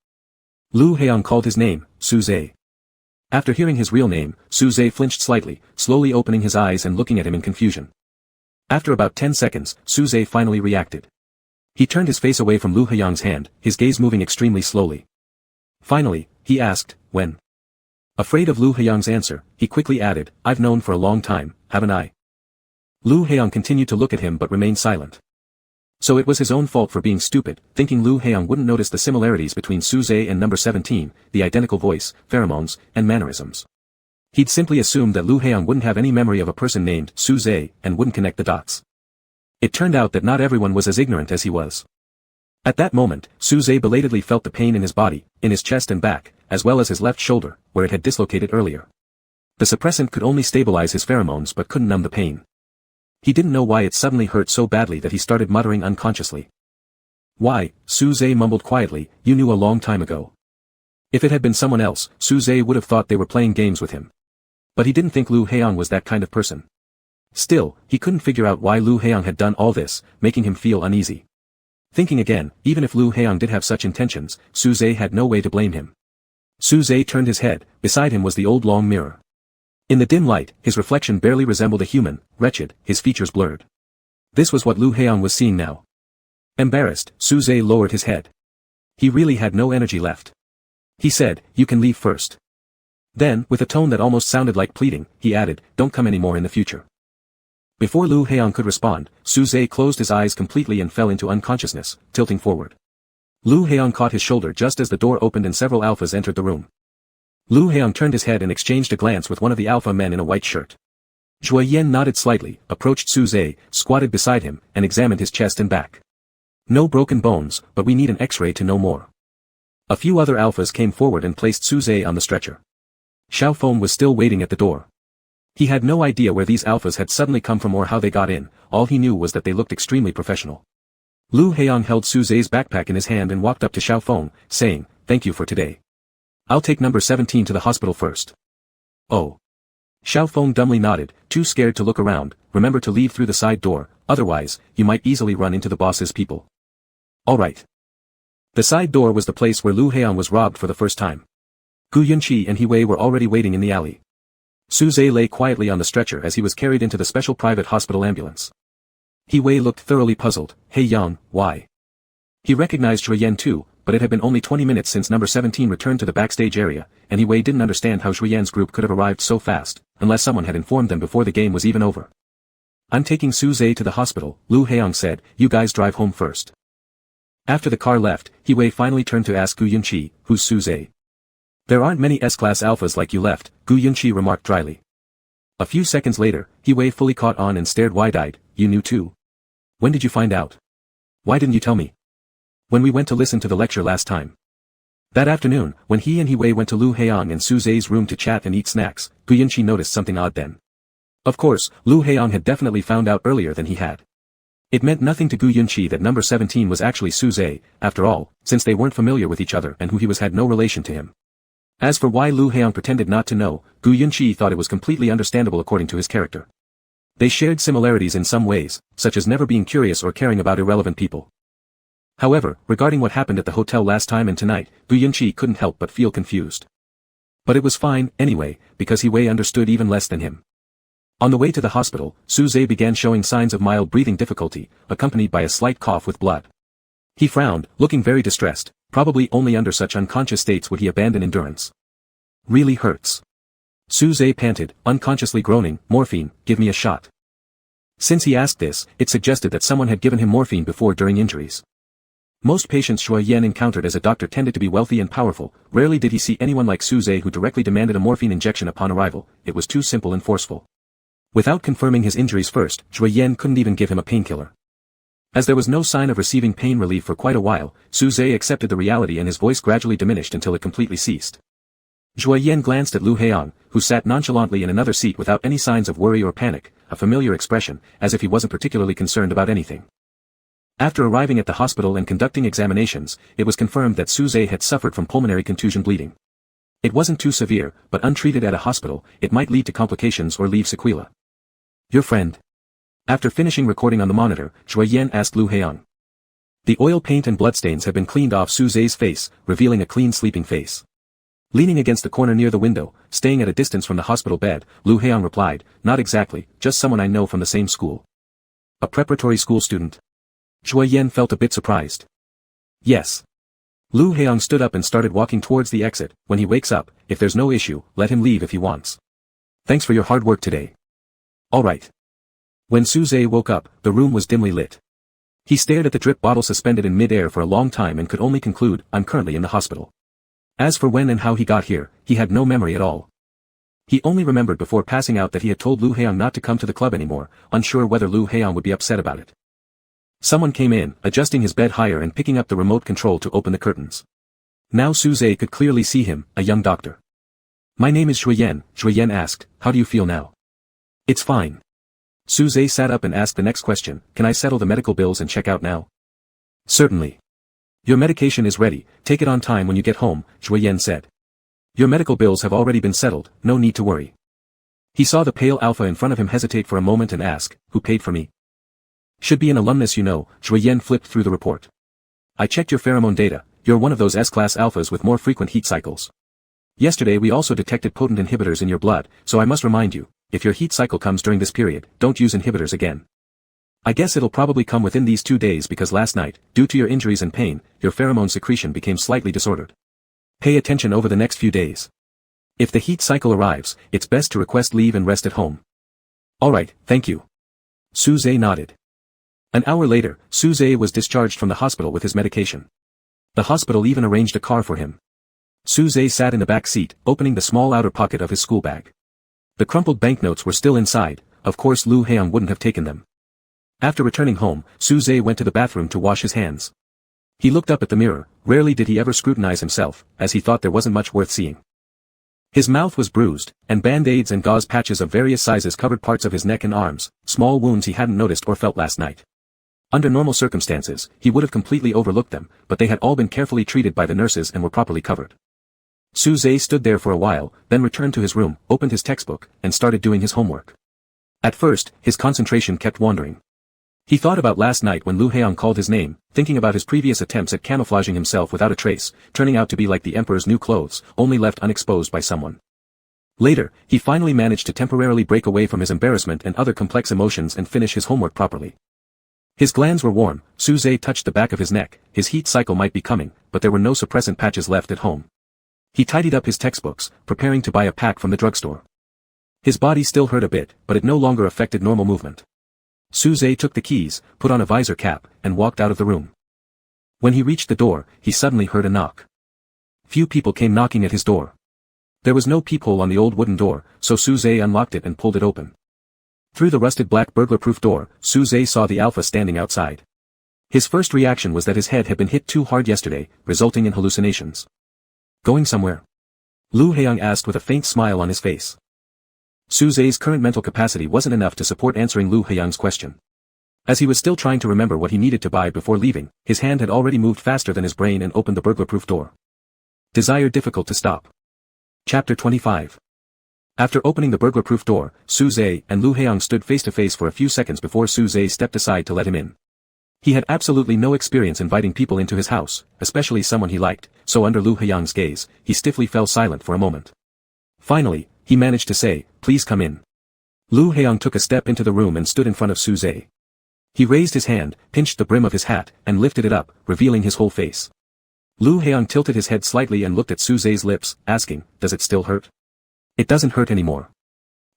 [SPEAKER 1] Lu Heong called his name, Su-zhe. After hearing his real name, Su-zhe flinched slightly, slowly opening his eyes and looking at him in confusion. After about 10 seconds, Su-zhe finally reacted. He turned his face away from Lu Heong's hand, his gaze moving extremely slowly. Finally, he asked, when? Afraid of Lu Heong's answer, he quickly added, I've known for a long time, haven't I? Lu Heong continued to look at him but remained silent. So it was his own fault for being stupid, thinking Lu Heong wouldn't notice the similarities between Su-zhe and number 17, the identical voice, pheromones, and mannerisms. He'd simply assumed that Lu Heong wouldn't have any memory of a person named Su-zhe and wouldn't connect the dots. It turned out that not everyone was as ignorant as he was. At that moment, Su-zhe belatedly felt the pain in his body, in his chest and back, as well as his left shoulder, where it had dislocated earlier. The suppressant could only stabilize his pheromones but couldn't numb the pain. He didn't know why it suddenly hurt so badly that he started muttering unconsciously. Why, Su-zhe mumbled quietly, you knew a long time ago. If it had been someone else, Su-zhe would have thought they were playing games with him. But he didn't think Lu Heong was that kind of person. Still, he couldn't figure out why Lu Heong had done all this, making him feel uneasy. Thinking again, even if Lu Heong did have such intentions, Su-zhe had no way to blame him. Su-zhe turned his head, beside him was the old long mirror. In the dim light, his reflection barely resembled a human, wretched, his features blurred. This was what Lu Heong was seeing now. Embarrassed, Su-zhe lowered his head. He really had no energy left. He said, you can leave first. Then, with a tone that almost sounded like pleading, he added, don't come anymore in the future. Before Lu Heong could respond, Su-zhe closed his eyes completely and fell into unconsciousness, tilting forward. Lu Heong caught his shoulder just as the door opened and several alphas entered the room. Lu Heong turned his head and exchanged a glance with one of the alpha men in a white shirt. Zhuo Yan nodded slightly, approached Su-zhe, squatted beside him, and examined his chest and back. No broken bones, but we need an X-ray to know more. A few other alphas came forward and placed Su-zhe on the stretcher. Xiao Feng was still waiting at the door. He had no idea where these alphas had suddenly come from or how they got in, all he knew was that they looked extremely professional. Lu Heong held Su-zhe's backpack in his hand and walked up to Xiao Feng, saying, thank you for today. I'll take number 17 to the hospital first. Oh. Xiao Feng dumbly nodded, too scared to look around, remember to leave through the side door, otherwise, you might easily run into the boss's people. All right. The side door was the place where Lu Heong was robbed for the first time. Gu Yunqi and He Wei were already waiting in the alley. Su-zhe lay quietly on the stretcher as he was carried into the special private hospital ambulance. He Wei looked thoroughly puzzled, Hey Yang, why? He recognized Zhuo Yan too, but it had been only 20 minutes since number 17 returned to the backstage area, and He Wei didn't understand how Zhuo Yan's group could have arrived so fast, unless someone had informed them before the game was even over. I'm taking Su-zhe to the hospital, Lu Heong said, you guys drive home first. After the car left, He Wei finally turned to ask Gu Yunqi, who's Su-zhe? There aren't many S-class alphas like you left, Gu Yunqi remarked dryly. A few seconds later, He Wei fully caught on and stared wide-eyed, you knew too? When did you find out? Why didn't you tell me? When we went to listen to the lecture last time. That afternoon, when he and He Wei went to Lu Heong and Su-zhe's room to chat and eat snacks, Gu Yunqi noticed something odd then. Of course, Lu Heong had definitely found out earlier than he had. It meant nothing to Gu Yunqi that number 17 was actually Su-zhe, after all, since they weren't familiar with each other and who he was had no relation to him. As for why Lu Heong pretended not to know, Gu Yunqi thought it was completely understandable according to his character. They shared similarities in some ways, such as never being curious or caring about irrelevant people. However, regarding what happened at the hotel last time and tonight, Gu Yunqi couldn't help but feel confused. But it was fine, anyway, because He Wei understood even less than him. On the way to the hospital, Su-zhe began showing signs of mild breathing difficulty, accompanied by a slight cough with blood. He frowned, looking very distressed, probably only under such unconscious states would he abandon endurance. Really hurts. Su-zhe panted, unconsciously groaning, morphine, give me a shot. Since he asked this, it suggested that someone had given him morphine before during injuries. Most patients Zhuo Yan encountered as a doctor tended to be wealthy and powerful, rarely did he see anyone like Su-zhe who directly demanded a morphine injection upon arrival, it was too simple and forceful. Without confirming his injuries first, Zhuo Yan couldn't even give him a painkiller. As there was no sign of receiving pain relief for quite a while, Su-zhe accepted the reality and his voice gradually diminished until it completely ceased. Zhuo Yan glanced at Lu Heiyang, who sat nonchalantly in another seat without any signs of worry or panic, a familiar expression, as if he wasn't particularly concerned about anything. After arriving at the hospital and conducting examinations, it was confirmed that Su Zhe had suffered from pulmonary contusion bleeding. It wasn't too severe, but untreated at a hospital, it might lead to complications or leave sequelae. Your friend? After finishing recording on the monitor, Zhuo Yan asked Lu Heiyang. The oil paint and bloodstains had been cleaned off Su Zhe's face, revealing a clean sleeping face. Leaning against the corner near the window, staying at a distance from the hospital bed, Lu Heiyang replied, not exactly, just someone I know from the same school. A preparatory school student? Zhuo Yan felt a bit surprised. Yes. Lu Heiyang stood up and started walking towards the exit. When he wakes up, if there's no issue, let him leave if he wants. Thanks for your hard work today. Alright. When Su Zhe woke up, the room was dimly lit. He stared at the drip bottle suspended in mid-air for a long time and could only conclude, I'm currently in the hospital. As for when and how he got here, he had no memory at all. He only remembered before passing out that he had told Lu Heiyang not to come to the club anymore, unsure whether Lu Heiyang would be upset about it. Someone came in, adjusting his bed higher and picking up the remote control to open the curtains. Now Su Zhe could clearly see him, a young doctor. My name is Zhuo Yan asked, how do you feel now? It's fine. Su Zhe sat up and asked the next question, can I settle the medical bills and check out now? Certainly. Your medication is ready, take it on time when you get home, Zhuo Yan said. Your medical bills have already been settled, no need to worry. He saw the pale alpha in front of him hesitate for a moment and ask, who paid for me? Should be an alumnus you know, Zhuo Yan flipped through the report. I checked your pheromone data, you're one of those S-class alphas with more frequent heat cycles. Yesterday we also detected potent inhibitors in your blood, so I must remind you, if your heat cycle comes during this period, don't use inhibitors again. I guess it'll probably come within these 2 days because last night, due to your injuries and pain, your pheromone secretion became slightly disordered. Pay attention over the next few days. If the heat cycle arrives, it's best to request leave and rest at home. Alright, thank you. Su Zhe nodded. An hour later, Su Zhe was discharged from the hospital with his medication. The hospital even arranged a car for him. Su Zhe sat in the back seat, opening the small outer pocket of his school bag. The crumpled banknotes were still inside, of course Lu Heiyang wouldn't have taken them. After returning home, Su Zhe went to the bathroom to wash his hands. He looked up at the mirror, rarely did he ever scrutinize himself, as he thought there wasn't much worth seeing. His mouth was bruised, and band-aids and gauze patches of various sizes covered parts of his neck and arms, small wounds he hadn't noticed or felt last night. Under normal circumstances, he would have completely overlooked them, but they had all been carefully treated by the nurses and were properly covered. Su Zhe stood there for a while, then returned to his room, opened his textbook, and started doing his homework. At first, his concentration kept wandering. He thought about last night when Lu Heiyang called his name, thinking about his previous attempts at camouflaging himself without a trace, turning out to be like the Emperor's new clothes, only left unexposed by someone. Later, he finally managed to temporarily break away from his embarrassment and other complex emotions and finish his homework properly. His glands were warm, Su Zhe touched the back of his neck, his heat cycle might be coming, but there were no suppressant patches left at home. He tidied up his textbooks, preparing to buy a pack from the drugstore. His body still hurt a bit, but it no longer affected normal movement. Su Zhe took the keys, put on a visor cap, and walked out of the room. When he reached the door, he suddenly heard a knock. Few people came knocking at his door. There was no peephole on the old wooden door, so Su Zhe unlocked it and pulled it open. Through the rusted black burglar-proof door, Su Zhe saw the alpha standing outside. His first reaction was that his head had been hit too hard yesterday, resulting in hallucinations. Going somewhere? Lu Heiyang asked with a faint smile on his face. Su Zhe's current mental capacity wasn't enough to support answering Lu Heiyang's question. As he was still trying to remember what he needed to buy before leaving, his hand had already moved faster than his brain and opened the burglar-proof door. Desire difficult to stop. Chapter 25. After opening the burglar-proof door, Su Zhe and Lu Heiyang stood face to face for a few seconds before Su Zhe stepped aside to let him in. He had absolutely no experience inviting people into his house, especially someone he liked, so under Lu Heiyang's gaze, he stiffly fell silent for a moment. Finally, he managed to say, please come in. Lu Heiyang took a step into the room and stood in front of Su Zhe. He raised his hand, pinched the brim of his hat, and lifted it up, revealing his whole face. Lu Heiyang tilted his head slightly and looked at Su Zhe's lips, asking, does it still hurt? It doesn't hurt anymore.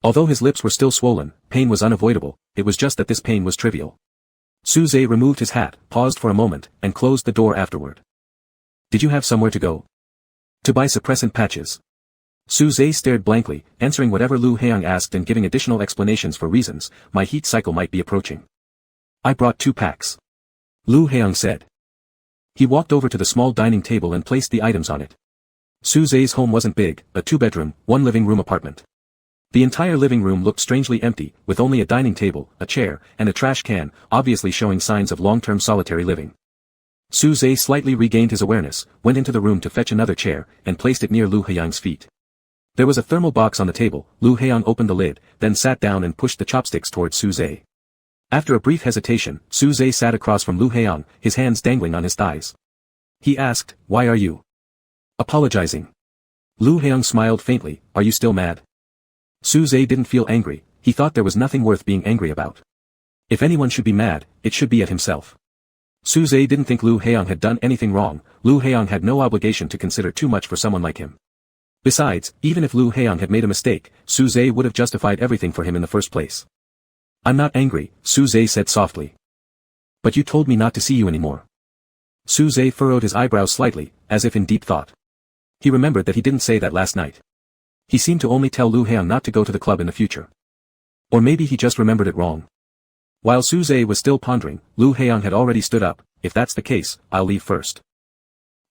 [SPEAKER 1] Although his lips were still swollen, pain was unavoidable, it was just that this pain was trivial. Su Zhe removed his hat, paused for a moment, and closed the door afterward. Did you have somewhere to go? To buy suppressant patches. Su Zhe stared blankly, answering whatever Lu Heiyang asked and giving additional explanations for reasons. My heat cycle might be approaching. I brought 2 packs. Lu Heiyang said. He walked over to the small dining table and placed the items on it. Su Zhe's home wasn't big, a two-bedroom, one-living-room apartment. The entire living room looked strangely empty, with only a dining table, a chair, and a trash can, obviously showing signs of long-term solitary living. Su Zhe slightly regained his awareness, went into the room to fetch another chair, and placed it near Lu Haiyang's feet. There was a thermal box on the table. Lu Haiyang opened the lid, then sat down and pushed the chopsticks towards Su Zhe. After a brief hesitation, Su Zhe sat across from Lu Haiyang, his hands dangling on his thighs. He asked, "Why are you apologizing?" Lu Haiyang smiled faintly, "Are you still mad?" Su Zhe didn't feel angry. He thought there was nothing worth being angry about. If anyone should be mad, it should be at himself. Su Zhe didn't think Lu Haiyang had done anything wrong. Lu Haiyang had no obligation to consider too much for someone like him. Besides, even if Lu Haiyang had made a mistake, Su Zhe would have justified everything for him in the first place. "I'm not angry," Su Zhe said softly. "But you told me not to see you anymore." Su Zhe furrowed his eyebrows slightly, as if in deep thought. He remembered that he didn't say that last night. He seemed to only tell Lu Haiyang not to go to the club in the future. Or maybe he just remembered it wrong. While Su Zhe was still pondering, Lu Haiyang had already stood up. "If that's the case, I'll leave first."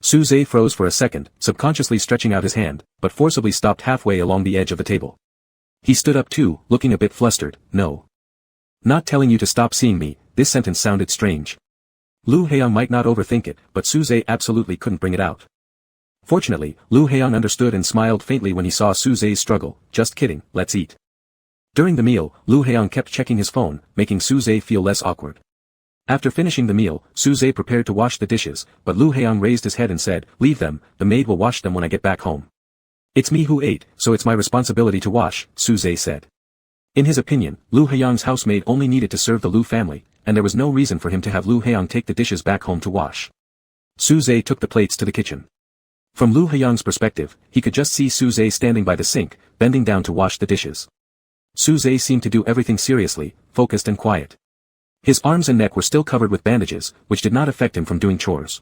[SPEAKER 1] Su Zhe froze for a second, subconsciously stretching out his hand, but forcibly stopped halfway along the edge of the table. He stood up too, looking a bit flustered. "No. Not telling you to stop seeing me." This sentence sounded strange. Lu Haiyang might not overthink it, but Su Zhe absolutely couldn't bring it out. Fortunately, Lu Haiyang understood and smiled faintly when he saw Su Zhe's struggle. "Just kidding, let's eat." During the meal, Lu Haiyang kept checking his phone, making Su Zhe feel less awkward. After finishing the meal, Su Zhe prepared to wash the dishes, but Lu Haiyang raised his head and said, "Leave them, the maid will wash them when I get back home." "It's me who ate, so it's my responsibility to wash," Su Zhe said. In his opinion, Lu Haiyang's housemaid only needed to serve the Lu family, and there was no reason for him to have Lu Haiyang take the dishes back home to wash. Su Zhe took the plates to the kitchen. From Lu Haiyang's perspective, he could just see Su Zhe standing by the sink, bending down to wash the dishes. Su Zhe seemed to do everything seriously, focused and quiet. His arms and neck were still covered with bandages, which did not affect him from doing chores.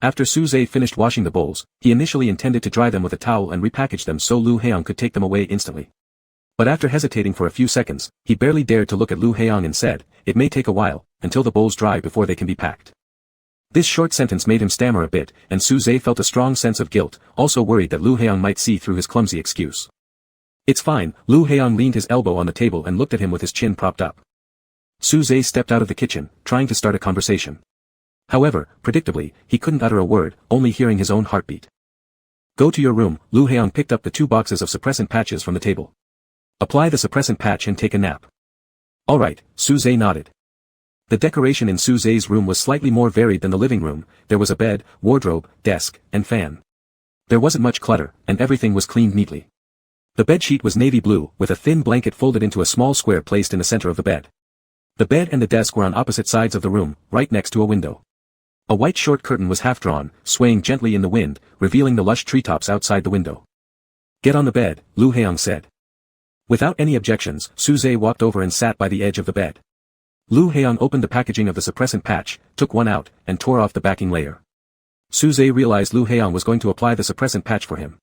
[SPEAKER 1] After Su Zhe finished washing the bowls, he initially intended to dry them with a towel and repackage them so Lu Haiyang could take them away instantly. But after hesitating for a few seconds, he barely dared to look at Lu Haiyang and said, "It may take a while, until the bowls dry before they can be packed." This short sentence made him stammer a bit, and Su Zhe felt a strong sense of guilt, also worried that Lu Haiyang might see through his clumsy excuse. "It's fine." Lu Haiyang leaned his elbow on the table and looked at him with his chin propped up. Su Zhe stepped out of the kitchen, trying to start a conversation. However, predictably, he couldn't utter a word, only hearing his own heartbeat. "Go to your room." Lu Haiyang picked up the 2 boxes of suppressant patches from the table. "Apply the suppressant patch and take a nap." "All right," Su Zhe nodded. The decoration in Su Zhe's room was slightly more varied than the living room. There was a bed, wardrobe, desk, and fan. There wasn't much clutter, and everything was cleaned neatly. The bedsheet was navy blue, with a thin blanket folded into a small square placed in the center of the bed. The bed and the desk were on opposite sides of the room, right next to a window. A white short curtain was half drawn, swaying gently in the wind, revealing the lush treetops outside the window. "Get on the bed," Lu Haiyang said. Without any objections, Su Zhe walked over and sat by the edge of the bed. Lu Haiyang opened the packaging of the suppressant patch, took one out, and tore off the backing layer. Su Zhe realized Lu Haiyang was going to apply the suppressant patch for him.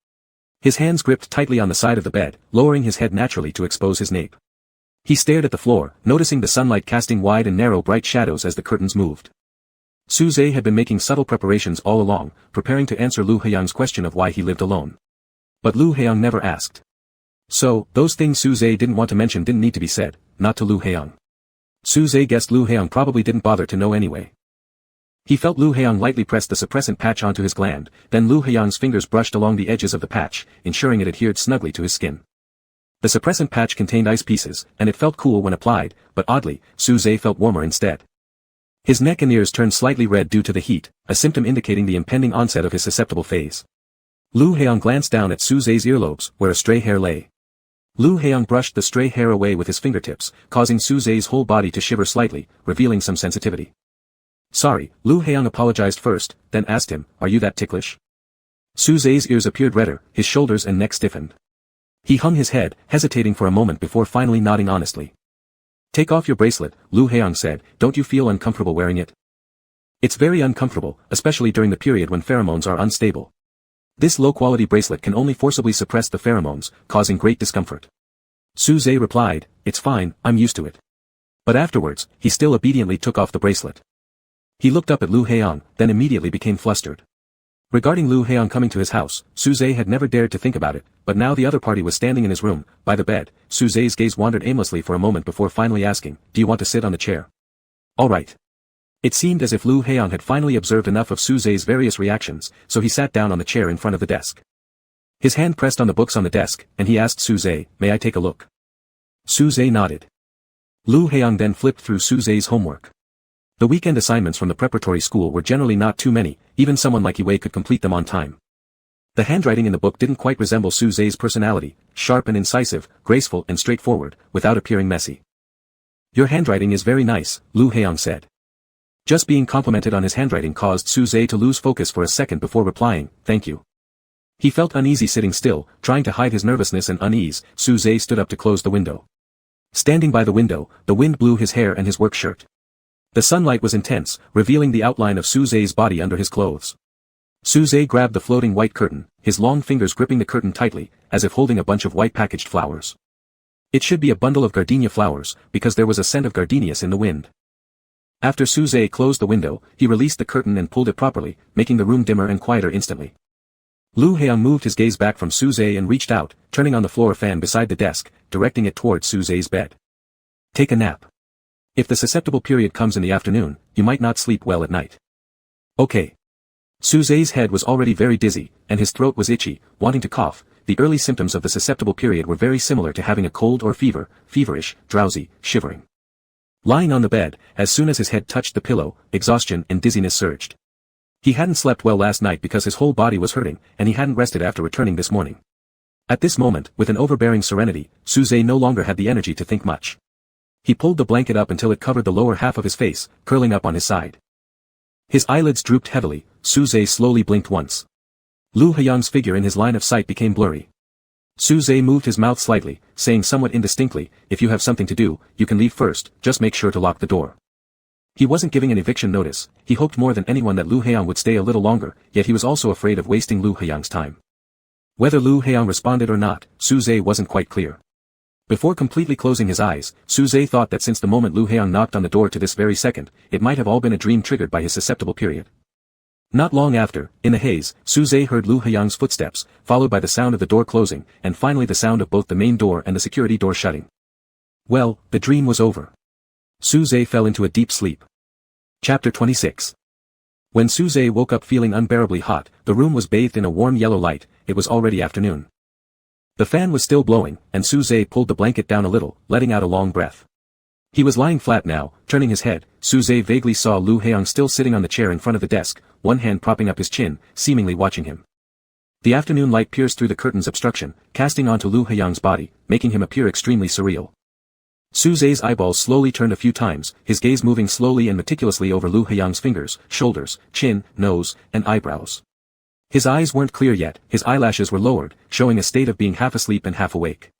[SPEAKER 1] His hands gripped tightly on the side of the bed, lowering his head naturally to expose his nape. He stared at the floor, noticing the sunlight casting wide and narrow bright shadows as the curtains moved. Su Zhe had been making subtle preparations all along, preparing to answer Lu Haiyang's question of why he lived alone. But Lu Haiyang never asked. So, those things Su Zhe didn't want to mention didn't need to be said, not to Lu Haiyang. Su Zhe guessed Lu Haiyang probably didn't bother to know anyway. He felt Lu Haiyang lightly press the suppressant patch onto his gland, then Lu Haiyang's fingers brushed along the edges of the patch, ensuring it adhered snugly to his skin. The suppressant patch contained ice pieces, and it felt cool when applied, but oddly, Su Zhe felt warmer instead. His neck and ears turned slightly red due to the heat, a symptom indicating the impending onset of his susceptible phase. Lu Haiyang glanced down at Su Zhe's earlobes, where a stray hair lay. Lu Haiyang brushed the stray hair away with his fingertips, causing Su Zhe's whole body to shiver slightly, revealing some sensitivity. "Sorry," Lu Haiyang apologized first, then asked him, "Are you that ticklish?" Su Zhe's ears appeared redder, his shoulders and neck stiffened. He hung his head, hesitating for a moment before finally nodding honestly. "Take off your bracelet," Lu Haiyang said. "Don't you feel uncomfortable wearing it?" "It's very uncomfortable, especially during the period when pheromones are unstable. This low-quality bracelet can only forcibly suppress the pheromones, causing great discomfort." Su Zhe replied, "It's fine, I'm used to it." But afterwards, he still obediently took off the bracelet. He looked up at Lu Haiyang, then immediately became flustered. Regarding Lu Heong coming to his house, Suze had never dared to think about it, but now the other party was standing in his room, by the bed. Suze's gaze wandered aimlessly for a moment before finally asking, "Do you want to sit on the chair?" "All right." It seemed as if Lu Heong had finally observed enough of Suze's various reactions, so he sat down on the chair in front of the desk. His hand pressed on the books on the desk, and he asked Suze, "May I take a look?" Suze nodded. Lu Heong then flipped through Suze's homework. The weekend assignments from the preparatory school were generally not too many, even someone like Yue could complete them on time. The handwriting in the book didn't quite resemble Suze's personality, sharp and incisive, graceful and straightforward, without appearing messy. "Your handwriting is very nice," Lu Heong said. Just being complimented on his handwriting caused Suze to lose focus for a second before replying, "Thank you." He felt uneasy sitting still, trying to hide his nervousness and unease. Suze stood up to close the window. Standing by the window, the wind blew his hair and his work shirt. The sunlight was intense, revealing the outline of Suze's body under his clothes. Suze grabbed the floating white curtain, his long fingers gripping the curtain tightly, as if holding a bunch of white packaged flowers. It should be a bundle of gardenia flowers, because there was a scent of gardenias in the wind. After Suze closed the window, he released the curtain and pulled it properly, making the room dimmer and quieter instantly. Lu Heong moved his gaze back from Suze and reached out, turning on the floor fan beside the desk, directing it towards Suze's bed. "Take a nap. If the susceptible period comes in the afternoon, you might not sleep well at night." "Okay." Suze's head was already very dizzy, and his throat was itchy, wanting to cough. The early symptoms of the susceptible period were very similar to having a cold or fever, feverish, drowsy, shivering. Lying on the bed, as soon as his head touched the pillow, exhaustion and dizziness surged. He hadn't slept well last night because his whole body was hurting, and he hadn't rested after returning this morning. At this moment, with an overbearing serenity, Suze no longer had the energy to think much. He pulled the blanket up until it covered the lower half of his face, curling up on his side. His eyelids drooped heavily. Suze slowly blinked once. Lu Heong's figure in his line of sight became blurry. Suze moved his mouth slightly, saying somewhat indistinctly, "If you have something to do, you can leave first, just make sure to lock the door." He wasn't giving an eviction notice. He hoped more than anyone that Lu Heong would stay a little longer, yet he was also afraid of wasting Lu Heong's time. Whether Lu Heong responded or not, Suze wasn't quite clear. Before completely closing his eyes, Suze thought that since the moment Lu Heong knocked on the door to this very second, it might have all been a dream triggered by his susceptible period. Not long after, in the haze, Suze heard Lu Heong's footsteps, followed by the sound of the door closing, and finally the sound of both the main door and the security door shutting. Well, the dream was over. Suze fell into a deep sleep. Chapter 26. When Suze woke up feeling unbearably hot, the room was bathed in a warm yellow light. It was already afternoon. The fan was still blowing, and Suze pulled the blanket down a little, letting out a long breath. He was lying flat now, turning his head. Suze vaguely saw Lu Heong still sitting on the chair in front of the desk, one hand propping up his chin, seemingly watching him. The afternoon light pierced through the curtain's obstruction, casting onto Lu Heong's body, making him appear extremely surreal. Suze's eyeballs slowly turned a few times, his gaze moving slowly and meticulously over Lu Heong's fingers, shoulders, chin, nose, and eyebrows. His eyes weren't clear yet, his eyelashes were lowered, showing a state of being half asleep and half awake.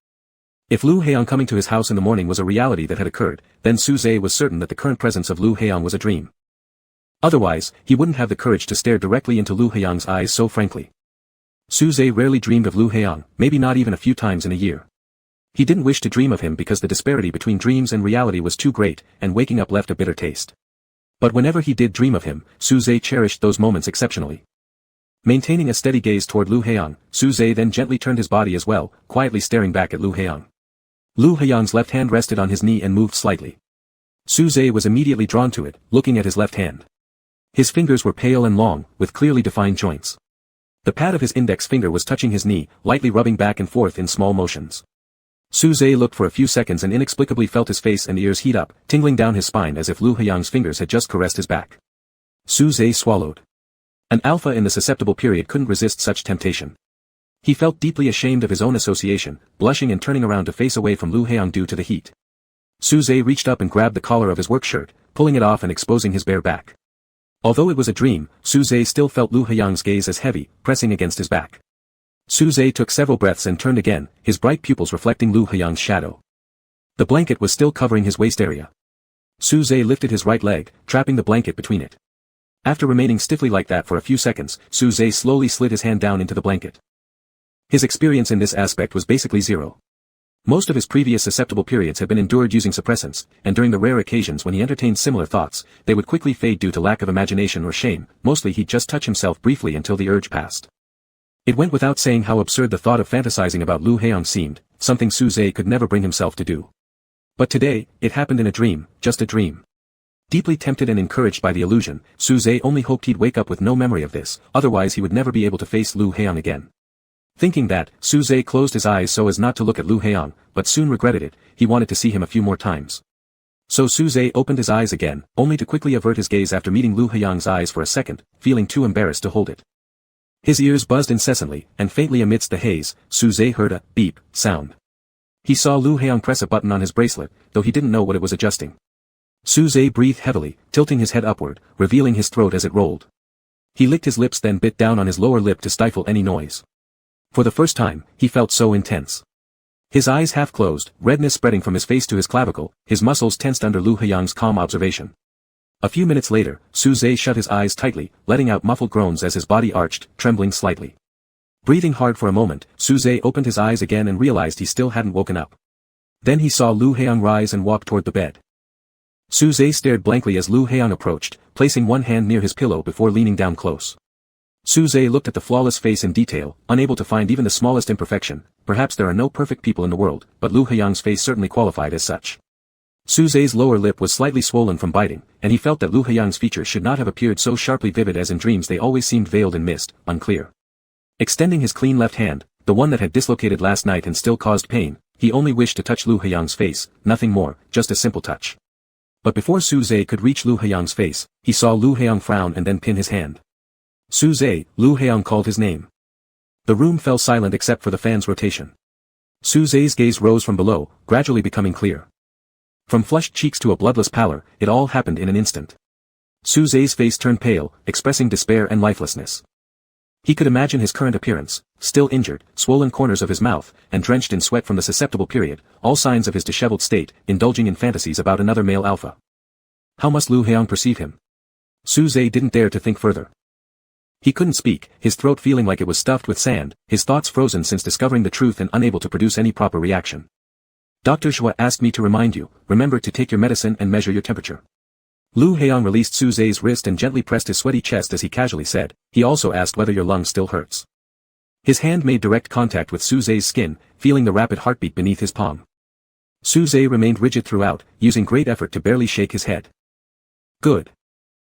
[SPEAKER 1] If Lu Heong coming to his house in the morning was a reality that had occurred, then Suze was certain that the current presence of Lu Heong was a dream. Otherwise, he wouldn't have the courage to stare directly into Lu Heong's eyes so frankly. Suze rarely dreamed of Lu Heong, maybe not even a few times in a year. He didn't wish to dream of him because the disparity between dreams and reality was too great, and waking up left a bitter taste. But whenever he did dream of him, Suze cherished those moments exceptionally. Maintaining a steady gaze toward Lu Heong, Suze then gently turned his body as well, quietly staring back at Lu Heong. Lu Heong's left hand rested on his knee and moved slightly. Suze was immediately drawn to it, looking at his left hand. His fingers were pale and long, with clearly defined joints. The pad of his index finger was touching his knee, lightly rubbing back and forth in small motions. Suze looked for a few seconds and inexplicably felt his face and ears heat up, tingling down his spine as if Lu Heong's fingers had just caressed his back. Suze swallowed. An alpha in the susceptible period couldn't resist such temptation. He felt deeply ashamed of his own association, blushing and turning around to face away from Lu Heong due to the heat. Suze reached up and grabbed the collar of his work shirt, pulling it off and exposing his bare back. Although it was a dream, Suze still felt Lu Heong's gaze as heavy, pressing against his back. Suze took several breaths and turned again, his bright pupils reflecting Lu Heong's shadow. The blanket was still covering his waist area. Suze lifted his right leg, trapping the blanket between it. After remaining stiffly like that for a few seconds, Suze slowly slid his hand down into the blanket. His experience in this aspect was basically zero. Most of his previous susceptible periods had been endured using suppressants, and during the rare occasions when he entertained similar thoughts, they would quickly fade due to lack of imagination or shame. Mostly he'd just touch himself briefly until the urge passed. It went without saying how absurd the thought of fantasizing about Lu Heong seemed, something Suze could never bring himself to do. But today, it happened in a dream, just a dream. Deeply tempted and encouraged by the illusion, Suze only hoped he'd wake up with no memory of this, otherwise he would never be able to face Lu Heong again. Thinking that, Suze closed his eyes so as not to look at Lu Heong, but soon regretted it. He wanted to see him a few more times. So Suze opened his eyes again, only to quickly avert his gaze after meeting Lu Heong's eyes for a second, feeling too embarrassed to hold it. His ears buzzed incessantly, and faintly amidst the haze, Suze heard a beep sound. He saw Lu Heong press a button on his bracelet, though he didn't know what it was adjusting. Suze breathed heavily, tilting his head upward, revealing his throat as it rolled. He licked his lips, then bit down on his lower lip to stifle any noise. For the first time, he felt so intense. His eyes half closed, redness spreading from his face to his clavicle, his muscles tensed under Lu Heong's calm observation. A few minutes later, Suze shut his eyes tightly, letting out muffled groans as his body arched, trembling slightly. Breathing hard for a moment, Suze opened his eyes again and realized he still hadn't woken up. Then he saw Lu Heong rise and walk toward the bed. Suze stared blankly as Lu Heong approached, placing one hand near his pillow before leaning down close. Suze looked at the flawless face in detail, unable to find even the smallest imperfection. Perhaps there are no perfect people in the world, but Lu Heong's face certainly qualified as such. Suze's lower lip was slightly swollen from biting, and he felt that Lu Heong's features should not have appeared so sharply vivid as in dreams. They always seemed veiled in mist, unclear. Extending his clean left hand, the one that had dislocated last night and still caused pain, he only wished to touch Lu Heong's face, nothing more, just a simple touch. But before Suze could reach Lu Heong's face, he saw Lu Heong frown and then pin his hand. Suze, Lu Heong called his name. The room fell silent except for the fan's rotation. Suze's gaze rose from below, gradually becoming clear. From flushed cheeks to a bloodless pallor, it all happened in an instant. Suze's face turned pale, expressing despair and lifelessness. He could imagine his current appearance, still injured, swollen corners of his mouth, and drenched in sweat from the susceptible period, all signs of his disheveled state, indulging in fantasies about another male alpha. How must Lu Heong perceive him? Suze didn't dare to think further. He couldn't speak, his throat feeling like it was stuffed with sand, his thoughts frozen since discovering the truth and unable to produce any proper reaction. Dr. Shua asked me to remind you, remember to take your medicine and measure your temperature. Lu Heong released Suze's wrist and gently pressed his sweaty chest as he casually said, he also asked whether your lung still hurts. His hand made direct contact with Suze's skin, feeling the rapid heartbeat beneath his palm. Suze remained rigid throughout, using great effort to barely shake his head. Good.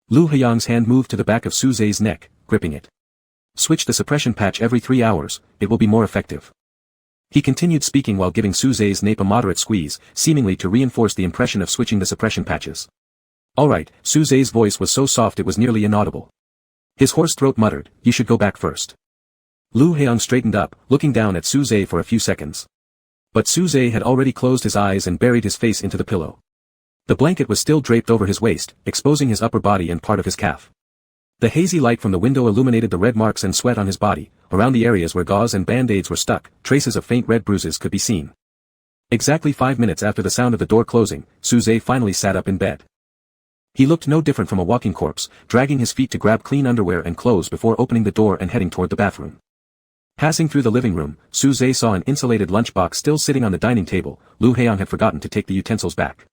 [SPEAKER 1] Lu Heong's hand moved to the back of Suze's neck, gripping it. Switch the suppression patch every 3 hours, it will be more effective. He continued speaking while giving Suze's nape a moderate squeeze, seemingly to reinforce the impression of switching the suppression patches. Alright, Suze's voice was so soft it was nearly inaudible. His hoarse throat muttered, you should go back first. Lu Heong straightened up, looking down at Suze for a few seconds. But Suze had already closed his eyes and buried his face into the pillow. The blanket was still draped over his waist, exposing his upper body and part of his calf. The hazy light from the window illuminated the red marks and sweat on his body. Around the areas where gauze and band-aids were stuck, traces of faint red bruises could be seen. Exactly 5 minutes after the sound of the door closing, Suze finally sat up in bed. He looked no different from a walking corpse, dragging his feet to grab clean underwear and clothes before opening the door and heading toward the bathroom. Passing through the living room, Suze saw an insulated lunchbox still sitting on the dining table. Lu Heong had forgotten to take the utensils back.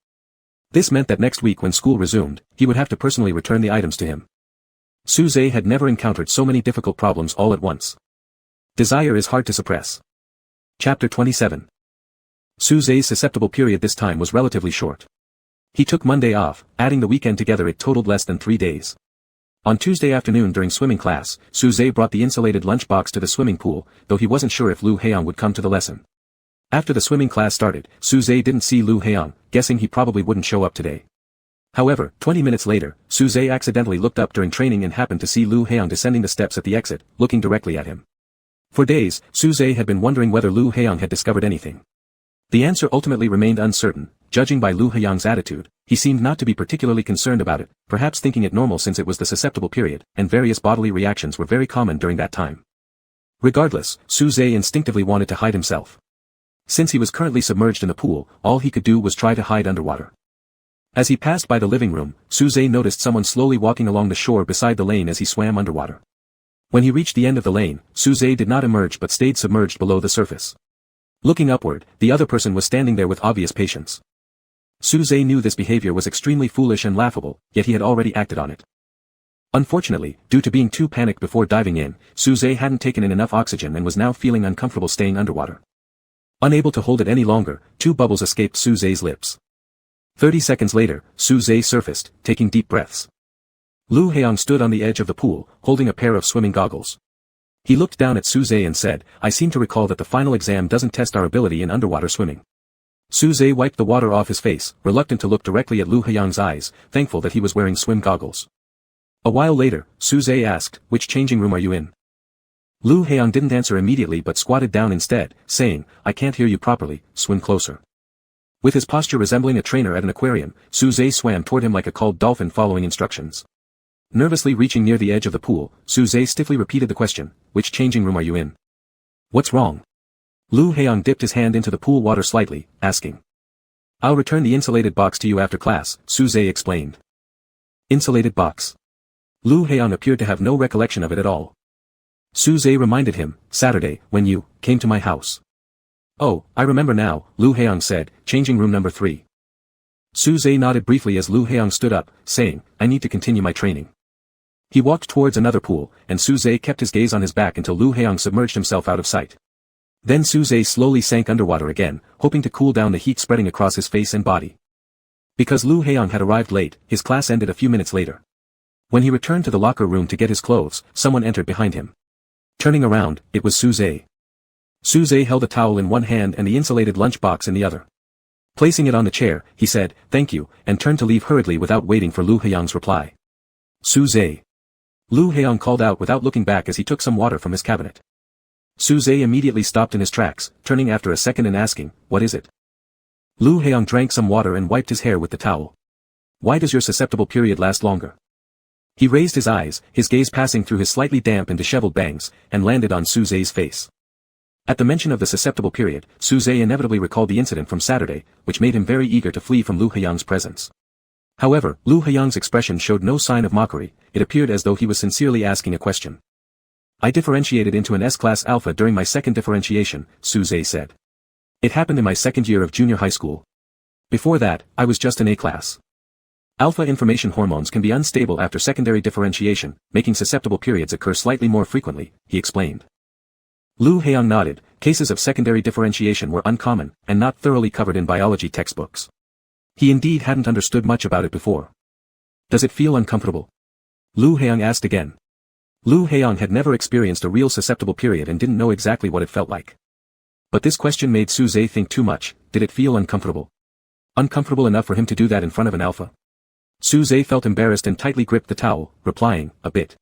[SPEAKER 1] This meant that next week when school resumed, he would have to personally return the items to him. Suze had never encountered so many difficult problems all at once. Desire is hard to suppress. Chapter 27. Suze's susceptible period this time was relatively short. He took Monday off, adding the weekend together it totaled less than 3 days. On Tuesday afternoon during swimming class, Suze brought the insulated lunchbox to the swimming pool, though he wasn't sure if Lu Heong would come to the lesson. After the swimming class started, Suze didn't see Lu Heong, guessing he probably wouldn't show up today. However, 20 minutes later, Suze accidentally looked up during training and happened to see Lu Heong descending the steps at the exit, looking directly at him. For days, Suze had been wondering whether Lu Heong had discovered anything. The answer ultimately remained uncertain. Judging by Lu Heong's attitude, he seemed not to be particularly concerned about it, perhaps thinking it normal since it was the susceptible period, and various bodily reactions were very common during that time. Regardless, Suze instinctively wanted to hide himself. Since he was currently submerged in the pool, all he could do was try to hide underwater. As he passed by the living room, Suze noticed someone slowly walking along the shore beside the lane as he swam underwater. When he reached the end of the lane, Suze did not emerge but stayed submerged below the surface. Looking upward, the other person was standing there with obvious patience. Suze knew this behavior was extremely foolish and laughable, yet he had already acted on it. Unfortunately, due to being too panicked before diving in, Suze hadn't taken in enough oxygen and was now feeling uncomfortable staying underwater. Unable to hold it any longer, 2 bubbles escaped Suze's lips. 30 seconds later, Suze surfaced, taking deep breaths. Lu Heong stood on the edge of the pool, holding a pair of swimming goggles. He looked down at Suze and said, "I seem to recall that the final exam doesn't test our ability in underwater swimming." Suze wiped the water off his face, reluctant to look directly at Lu Heong's eyes, thankful that he was wearing swim goggles. A while later, Suze asked, "Which changing room are you in?" Lu Heong didn't answer immediately but squatted down instead, saying, "I can't hear you properly, swim closer." With his posture resembling a trainer at an aquarium, Suze swam toward him like a called dolphin following instructions. Nervously reaching near the edge of the pool, Suze stiffly repeated the question, "Which changing room are you in?" "What's wrong?" Lu Heong dipped his hand into the pool water slightly, asking. "I'll return the insulated box to you after class," Suze explained. Insulated box. Lu Heong appeared to have no recollection of it at all. Suze reminded him, "Saturday, when you came to my house." "Oh, I remember now," Lu Heong said, "changing room number 3. Suze nodded briefly as Lu Heong stood up, saying, "I need to continue my training." He walked towards another pool, and Suze kept his gaze on his back until Lu Heong submerged himself out of sight. Then Suze slowly sank underwater again, hoping to cool down the heat spreading across his face and body. Because Lu Heong had arrived late, his class ended a few minutes later. When he returned to the locker room to get his clothes, someone entered behind him. Turning around, it was Suze. Suze held a towel in one hand and the insulated lunch box in the other. Placing it on the chair, he said, "Thank you," and turned to leave hurriedly without waiting for Lu Heong's reply. "Suze." Lu Heong called out without looking back as he took some water from his cabinet. Suze immediately stopped in his tracks, turning after a second and asking, "What is it?" Lu Heong drank some water and wiped his hair with the towel. "Why does your susceptible period last longer?" He raised his eyes, his gaze passing through his slightly damp and disheveled bangs, and landed on Suze's face. At the mention of the susceptible period, Suze inevitably recalled the incident from Saturday, which made him very eager to flee from Lu Heong's presence. However, Lu Heong's expression showed no sign of mockery, it appeared as though he was sincerely asking a question. "I differentiated into an S-class alpha during my second differentiation," Suze said. "It happened in my second year of junior high school. Before that, I was just an A-class. Alpha information hormones can be unstable after secondary differentiation, making susceptible periods occur slightly more frequently," he explained. Lu Heong nodded. Cases of secondary differentiation were uncommon, and not thoroughly covered in biology textbooks. He indeed hadn't understood much about it before. "Does it feel uncomfortable?" Lu Heong asked again. Lu Heong had never experienced a real susceptible period and didn't know exactly what it felt like. But this question made Suze think too much. Did it feel uncomfortable? Uncomfortable enough for him to do that in front of an alpha? Suze felt embarrassed and tightly gripped the towel, replying, "A bit."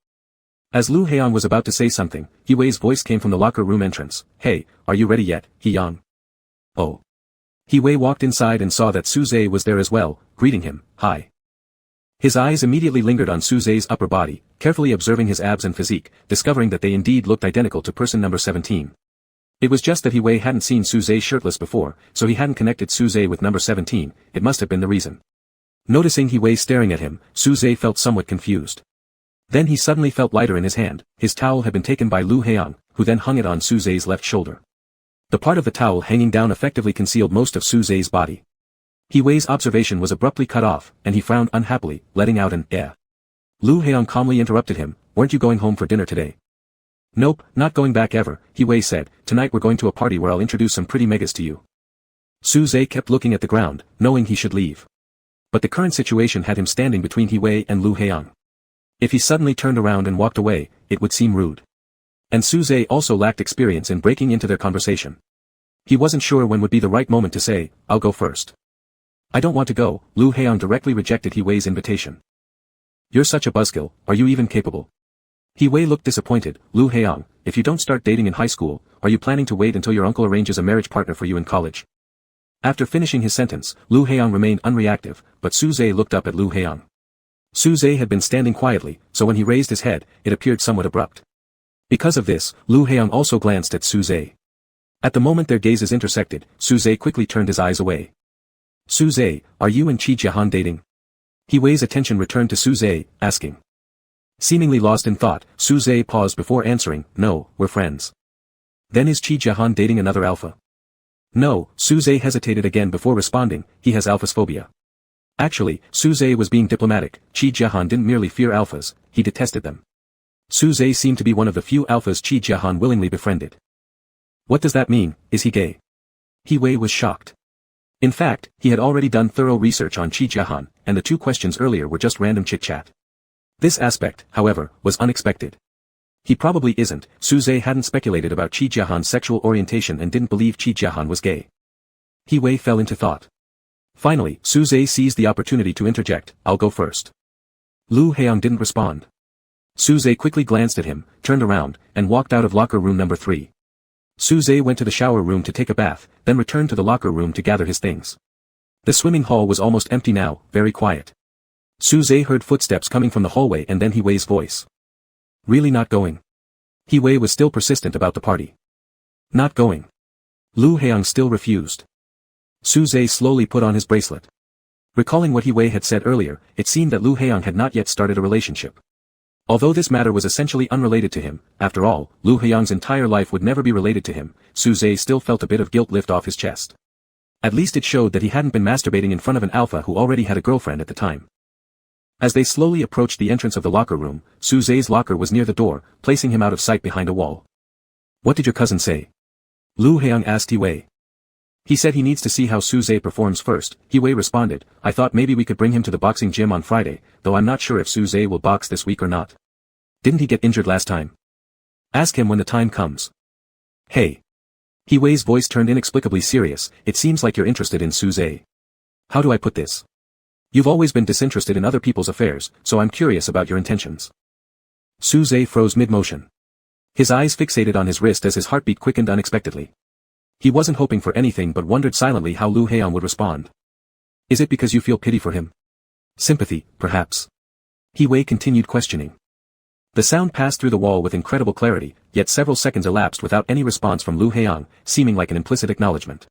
[SPEAKER 1] As Lu Heong was about to say something, He-Wei's voice came from the locker room entrance. "Hey, are you ready yet, He-Yang?" "Oh." He-Wei walked inside and saw that Suze was there as well, greeting him, "Hi." His eyes immediately lingered on Suze's upper body, carefully observing his abs and physique, discovering that they indeed looked identical to person number 17. It was just that He-Wei hadn't seen Suze shirtless before, so he hadn't connected Suze with number 17, it must have been the reason. Noticing He-Wei staring at him, Suze felt somewhat confused. Then he suddenly felt lighter in his hand. His towel had been taken by Lu Heong, who then hung it on Suze's left shoulder. The part of the towel hanging down effectively concealed most of Suze's body. He-Wei's observation was abruptly cut off, and he frowned unhappily, letting out an "eh." Lu Heong calmly interrupted him, "Weren't you going home for dinner today?" "Nope, not going back ever," He-Wei said. "Tonight we're going to a party where I'll introduce some pretty megas to you." Suze kept looking at the ground, knowing he should leave. But the current situation had him standing between He-Wei and Lu Heong. If he suddenly turned around and walked away, it would seem rude. And Suze also lacked experience in breaking into their conversation. He wasn't sure when would be the right moment to say, "I'll go first." "I don't want to go," Lu Heong directly rejected He-Wei's invitation. "You're such a buzzkill, are you even capable?" He-Wei looked disappointed. "Lu Heong, if you don't start dating in high school, are you planning to wait until your uncle arranges a marriage partner for you in college?" After finishing his sentence, Lu Heong remained unreactive, but Suze looked up at Lu Heong. Suze had been standing quietly, so when he raised his head, it appeared somewhat abrupt. Because of this, Lu Heong also glanced at Suze. At the moment their gazes intersected, Suze quickly turned his eyes away. "Suze, are you and Chi Jiahan dating?" He-Wei's attention returned to Suze, asking. Seemingly lost in thought, Suze paused before answering, "No, we're friends." "Then is Chi Jiahan dating another alpha?" No, Suze hesitated again before responding, he has alphasphobia. Actually, Suze was being diplomatic, Qi Jiahan didn't merely fear alphas, he detested them. Suze seemed to be one of the few alphas Qi Jiahan willingly befriended. What does that mean, is he gay? He Wei was shocked. In fact, he had already done thorough research on Qi Jiahan, and the two questions earlier were just random chit-chat. This aspect, however, was unexpected. He probably isn't, Suze hadn't speculated about Qi Jiahan's sexual orientation and didn't believe Qi Jiahan was gay. He Wei fell into thought. Finally, Suze seized the opportunity to interject, I'll go first. Lu Heiyang didn't respond. Suze quickly glanced at him, turned around, and walked out of locker room number 3. Suze went to the shower room to take a bath, then returned to the locker room to gather his things. The swimming hall was almost empty now, very quiet. Suze heard footsteps coming from the hallway and then He Wei's voice. Really not going? He Wei was still persistent about the party. Not going. Lu Heiyang still refused. Suze slowly put on his bracelet. Recalling what He Wei had said earlier, it seemed that Lu Heiyang had not yet started a relationship. Although this matter was essentially unrelated to him, after all, Lu Heiyang's entire life would never be related to him, Suze still felt a bit of guilt lift off his chest. At least it showed that he hadn't been masturbating in front of an alpha who already had a girlfriend at the time. As they slowly approached the entrance of the locker room, Suze's locker was near the door, placing him out of sight behind a wall. What did your cousin say? Lu Heiyang asked He Wei. He said he needs to see how Suze performs first, He Wei responded, I thought maybe we could bring him to the boxing gym on Friday, though I'm not sure if Suze will box this week or not. Didn't he get injured last time? Ask him when the time comes. Hey. He Wei's voice turned inexplicably serious, it seems like you're interested in Suze. How do I put this? You've always been disinterested in other people's affairs, so I'm curious about your intentions. Suze froze mid-motion. His eyes fixated on his wrist as his heartbeat quickened unexpectedly. He wasn't hoping for anything but wondered silently how Lu Heiyang would respond. Is it because you feel pity for him? Sympathy, perhaps. He Wei continued questioning. The sound passed through the wall with incredible clarity, yet several seconds elapsed without any response from Lu Heiyang, seeming like an implicit acknowledgement.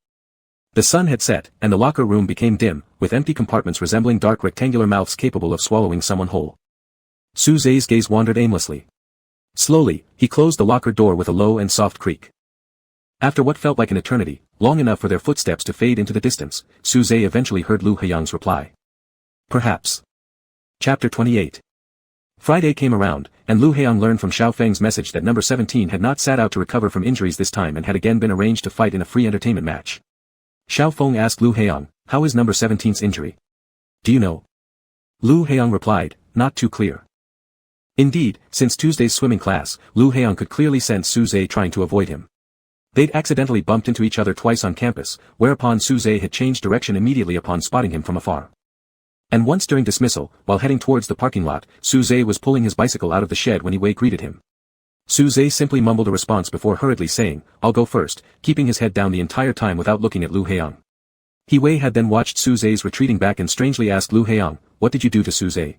[SPEAKER 1] The sun had set, and the locker room became dim, with empty compartments resembling dark rectangular mouths capable of swallowing someone whole. Suze's gaze wandered aimlessly. Slowly, he closed the locker door with a low and soft creak. After what felt like an eternity, long enough for their footsteps to fade into the distance, Suze eventually heard Lu Heiyang's reply. Perhaps. Chapter 28. Friday came around, and Lu Heiyang learned from Xiao Feng's message that number 17 had not sat out to recover from injuries this time and had again been arranged to fight in a free entertainment match. Xiao Feng asked Lu Heiyang, how is number 17's injury? Do you know? Lu Heiyang replied, not too clear. Indeed, since Tuesday's swimming class, Lu Heiyang could clearly sense Suze trying to avoid him. They'd accidentally bumped into each other twice on campus, whereupon Suze had changed direction immediately upon spotting him from afar. And once during dismissal, while heading towards the parking lot, Suze was pulling his bicycle out of the shed when He Wei greeted him. Suze simply mumbled a response before hurriedly saying, I'll go first, keeping his head down the entire time without looking at Lu Heiyang. He Wei had then watched Suze's retreating back and strangely asked Lu Heiyang, what did you do to Suze?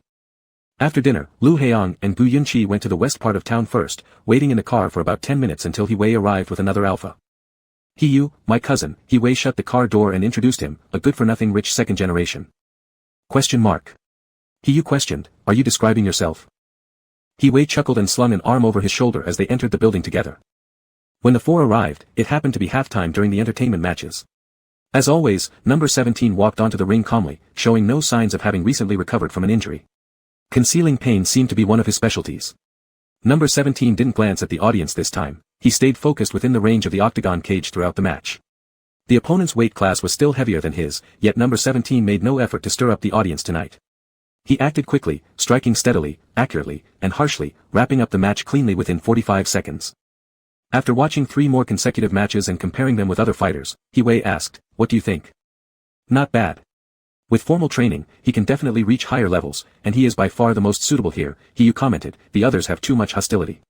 [SPEAKER 1] After dinner, Lu Heiyang and Gu Yunqi went to the west part of town first, waiting in the car for about 10 minutes until He Wei arrived with another alpha. He Yu, my cousin, He Wei shut the car door and introduced him, a good-for-nothing rich second generation. He Yu questioned, are you describing yourself? He Wei chuckled and slung an arm over his shoulder as they entered the building together. When the four arrived, it happened to be halftime during the entertainment matches. As always, number 17 walked onto the ring calmly, showing no signs of having recently recovered from an injury. Concealing pain seemed to be one of his specialties. Number 17 didn't glance at the audience this time, he stayed focused within the range of the octagon cage throughout the match. The opponent's weight class was still heavier than his, yet number 17 made no effort to stir up the audience tonight. He acted quickly, striking steadily, accurately, and harshly, wrapping up the match cleanly within 45 seconds. After watching 3 more consecutive matches and comparing them with other fighters, He Wei asked, what do you think? Not bad. With formal training, he can definitely reach higher levels, and he is by far the most suitable here, He Yu commented, the others have too much hostility.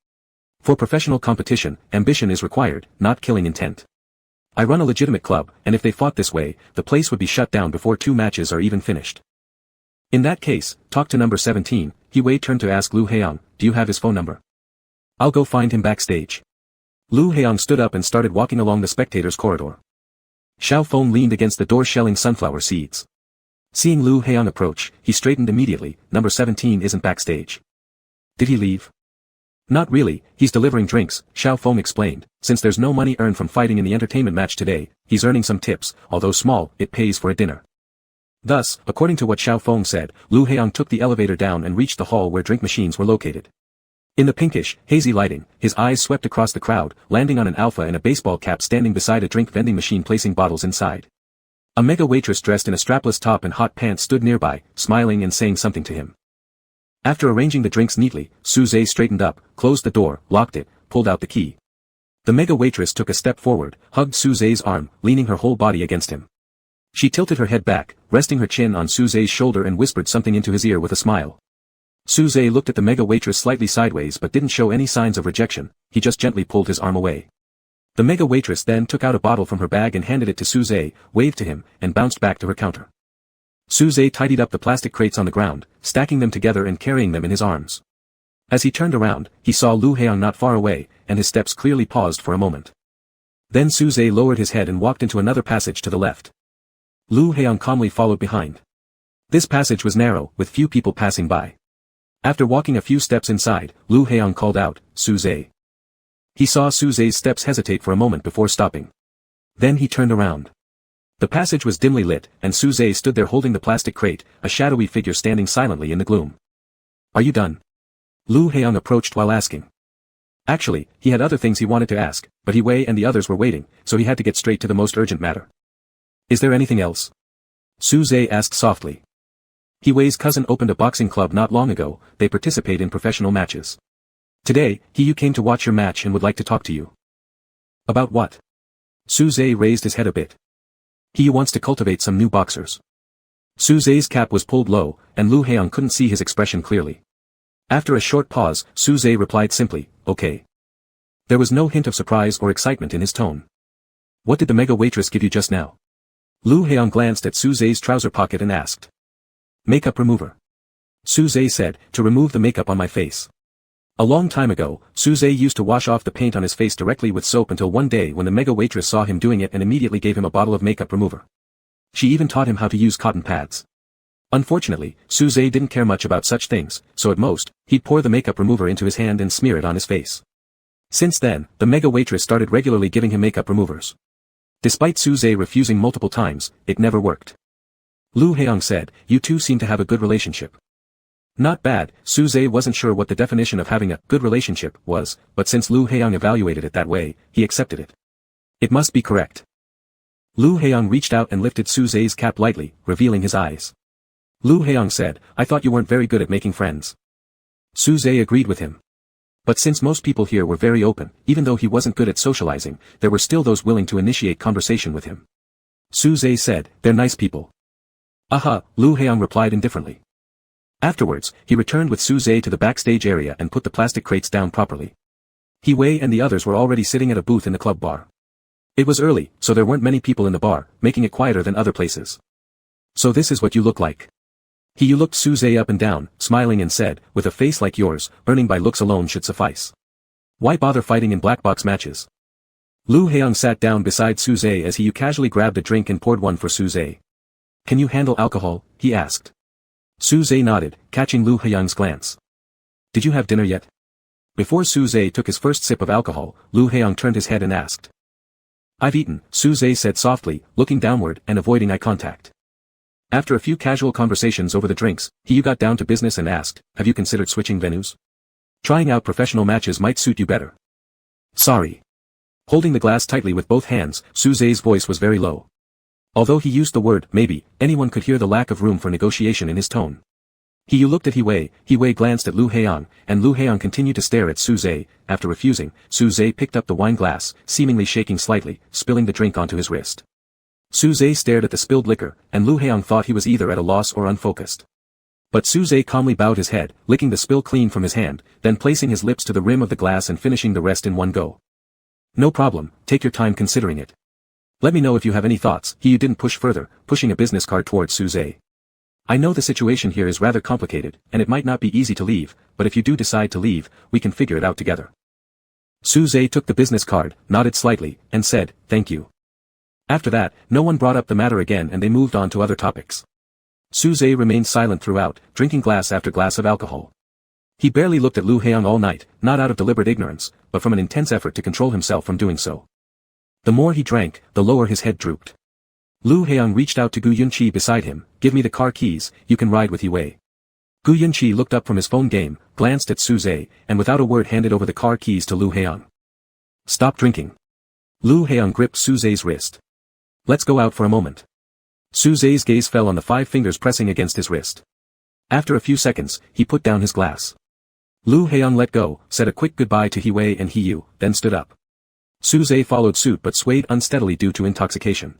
[SPEAKER 1] For professional competition, ambition is required, not killing intent. I run a legitimate club, and if they fought this way, the place would be shut down before 2 matches are even finished. In that case, talk to number 17, He Wei turned to ask Lu Heiyang, do you have his phone number? I'll go find him backstage. Lu Heiyang stood up and started walking along the spectators' corridor. Xiao Feng leaned against the door shelling sunflower seeds. Seeing Lu Heiyang approach, he straightened immediately, number 17 isn't backstage. Did he leave? Not really, he's delivering drinks, Xiao Feng explained. Since there's no money earned from fighting in the entertainment match today, he's earning some tips, although small, it pays for a dinner. Thus, according to what Xiao Feng said, Lu Heiyang took the elevator down and reached the hall where drink machines were located. In the pinkish, hazy lighting, his eyes swept across the crowd, landing on an alpha in a baseball cap standing beside a drink vending machine placing bottles inside. A mega waitress dressed in a strapless top and hot pants stood nearby, smiling and saying something to him. After arranging the drinks neatly, Su Zhe straightened up, closed the door, locked it, pulled out the key. The mega waitress took a step forward, hugged Su Zhe's arm, leaning her whole body against him. She tilted her head back, resting her chin on Su Zhe's shoulder and whispered something into his ear with a smile. Su Zhe looked at the mega waitress slightly sideways but didn't show any signs of rejection, he just gently pulled his arm away. The mega waitress then took out a bottle from her bag and handed it to Su Zhe, waved to him, and bounced back to her counter. Su Zhe tidied up the plastic crates on the ground, stacking them together and carrying them in his arms. As he turned around, he saw Lu Heiyang not far away, and his steps clearly paused for a moment. Then Su Zhe lowered his head and walked into another passage to the left. Lu Heiyang calmly followed behind. This passage was narrow, with few people passing by. After walking a few steps inside, Lu Heiyang called out, "Su Zhe." He saw Su Zhe's steps hesitate for a moment before stopping. Then he turned around. The passage was dimly lit, and Su Zhe stood there holding the plastic crate, a shadowy figure standing silently in the gloom. "Are you done?" Lu Heiyang approached while asking. Actually, he had other things he wanted to ask, but He Wei and the others were waiting, so he had to get straight to the most urgent matter. "Is there anything else?" Su Zhe asked softly. He Wei's cousin opened a boxing club not long ago, they participate in professional matches. Today, He came to watch your match and would like to talk to you. About what? Su Zhe raised his head a bit. He wants to cultivate some new boxers. Su Zhe's cap was pulled low, and Lu Heiyang couldn't see his expression clearly. After a short pause, Su Zhe replied simply, "Okay." There was no hint of surprise or excitement in his tone. "What did the mega waitress give you just now?" Lu Heiyang glanced at Su Zhe's trouser pocket and asked. "Makeup remover." Su Zhe said, "To remove the makeup on my face." A long time ago, Su Zhe used to wash off the paint on his face directly with soap until one day when the mega waitress saw him doing it and immediately gave him a bottle of makeup remover. She even taught him how to use cotton pads. Unfortunately, Su Zhe didn't care much about such things, so at most, he'd pour the makeup remover into his hand and smear it on his face. Since then, the mega waitress started regularly giving him makeup removers. Despite Su Zhe refusing multiple times, it never worked. Lu Heiyang said, "You two seem to have a good relationship." Not bad, Su Zhe wasn't sure what the definition of having a good relationship was, but since Lu Heiyang evaluated it that way, he accepted it. It must be correct. Lu Heiyang reached out and lifted Su Zhe's cap lightly, revealing his eyes. Lu Heiyang said, "I thought you weren't very good at making friends." Su Zhe agreed with him. But since most people here were very open, even though he wasn't good at socializing, there were still those willing to initiate conversation with him. Su Zhe said, "They're nice people." "Aha," Lu Heiyang replied indifferently. Afterwards, he returned with Su Zhe to the backstage area and put the plastic crates down properly. He Wei and the others were already sitting at a booth in the club bar. It was early, so there weren't many people in the bar, making it quieter than other places. "So this is what you look like." He looked Su Zhe up and down, smiling and said, "With a face like yours, earning by looks alone should suffice. Why bother fighting in black box matches?" Lu Heiyang sat down beside Su Zhe as he casually grabbed a drink and poured one for Su Zhe. "Can you handle alcohol?" he asked. Su Zhe nodded, catching Lu Heiyang's glance. "Did you have dinner yet?" Before Su Zhe took his first sip of alcohol, Lu Heiyang turned his head and asked. "I've eaten," Su Zhe said softly, looking downward and avoiding eye contact. After a few casual conversations over the drinks, he got down to business and asked, "Have you considered switching venues? Trying out professional matches might suit you better." "Sorry." Holding the glass tightly with both hands, Su Zhe's voice was very low. Although he used the word, maybe, anyone could hear the lack of room for negotiation in his tone. He looked at He Wei glanced at Lu Heiyang, and Lu Heiyang continued to stare at Su Zhe. After refusing, Su Zhe picked up the wine glass, seemingly shaking slightly, spilling the drink onto his wrist. Su Zhe stared at the spilled liquor, and Lu Heiyang thought he was either at a loss or unfocused. But Su Zhe calmly bowed his head, licking the spill clean from his hand, then placing his lips to the rim of the glass and finishing the rest in one go. "No problem, take your time considering it. Let me know if you have any thoughts." He didn't push further, pushing a business card towards Su Zhe. "I know the situation here is rather complicated, and it might not be easy to leave, but if you do decide to leave, we can figure it out together." Su Zhe took the business card, nodded slightly, and said, "Thank you." After that, no one brought up the matter again and they moved on to other topics. Su Zhe remained silent throughout, drinking glass after glass of alcohol. He barely looked at Lu Heong all night, not out of deliberate ignorance, but from an intense effort to control himself from doing so. The more he drank, the lower his head drooped. Lu Heong reached out to Gu Yunqi beside him. "Give me the car keys, you can ride with Yue." Gu Yunqi looked up from his phone game, glanced at Su Zhe, and without a word handed over the car keys to Lu Heong. "Stop drinking." Lu Heong gripped Su Zhe's wrist. "Let's go out for a moment." Su Zhe's gaze fell on the 5 fingers pressing against his wrist. After a few seconds, he put down his glass. Lu Heong let go, said a quick goodbye to Yue and Hiyu, then stood up. Su Zhe followed suit but swayed unsteadily due to intoxication.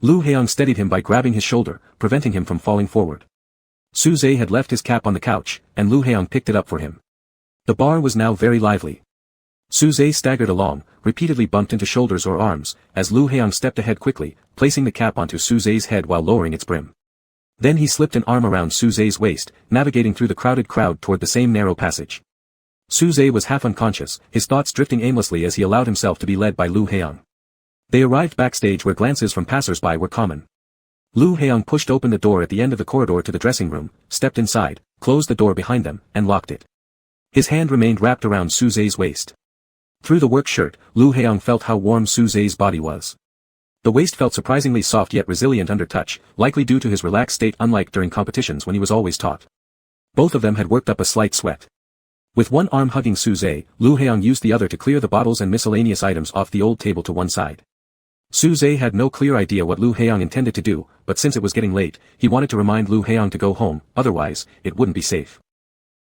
[SPEAKER 1] Lu Heong steadied him by grabbing his shoulder, preventing him from falling forward. Su Zhe had left his cap on the couch, and Lu Heong picked it up for him. The bar was now very lively. Su Zhe staggered along, repeatedly bumped into shoulders or arms, as Lu Heong stepped ahead quickly, placing the cap onto Su Zhe's head while lowering its brim. Then he slipped an arm around Su Zhe's waist, navigating through the crowded crowd toward the same narrow passage. Su Zhe was half unconscious, his thoughts drifting aimlessly as he allowed himself to be led by Lu Heong. They arrived backstage where glances from passers-by were common. Lu Heong pushed open the door at the end of the corridor to the dressing room, stepped inside, closed the door behind them, and locked it. His hand remained wrapped around Su Zhe's waist. Through the work shirt, Lu Heong felt how warm Su Zhe's body was. The waist felt surprisingly soft yet resilient under touch, likely due to his relaxed state unlike during competitions when he was always taut. Both of them had worked up a slight sweat. With one arm hugging Su Zhe, Lu Heong used the other to clear the bottles and miscellaneous items off the old table to one side. Su Zhe had no clear idea what Lu Heong intended to do, but since it was getting late, he wanted to remind Lu Heong to go home, otherwise, it wouldn't be safe.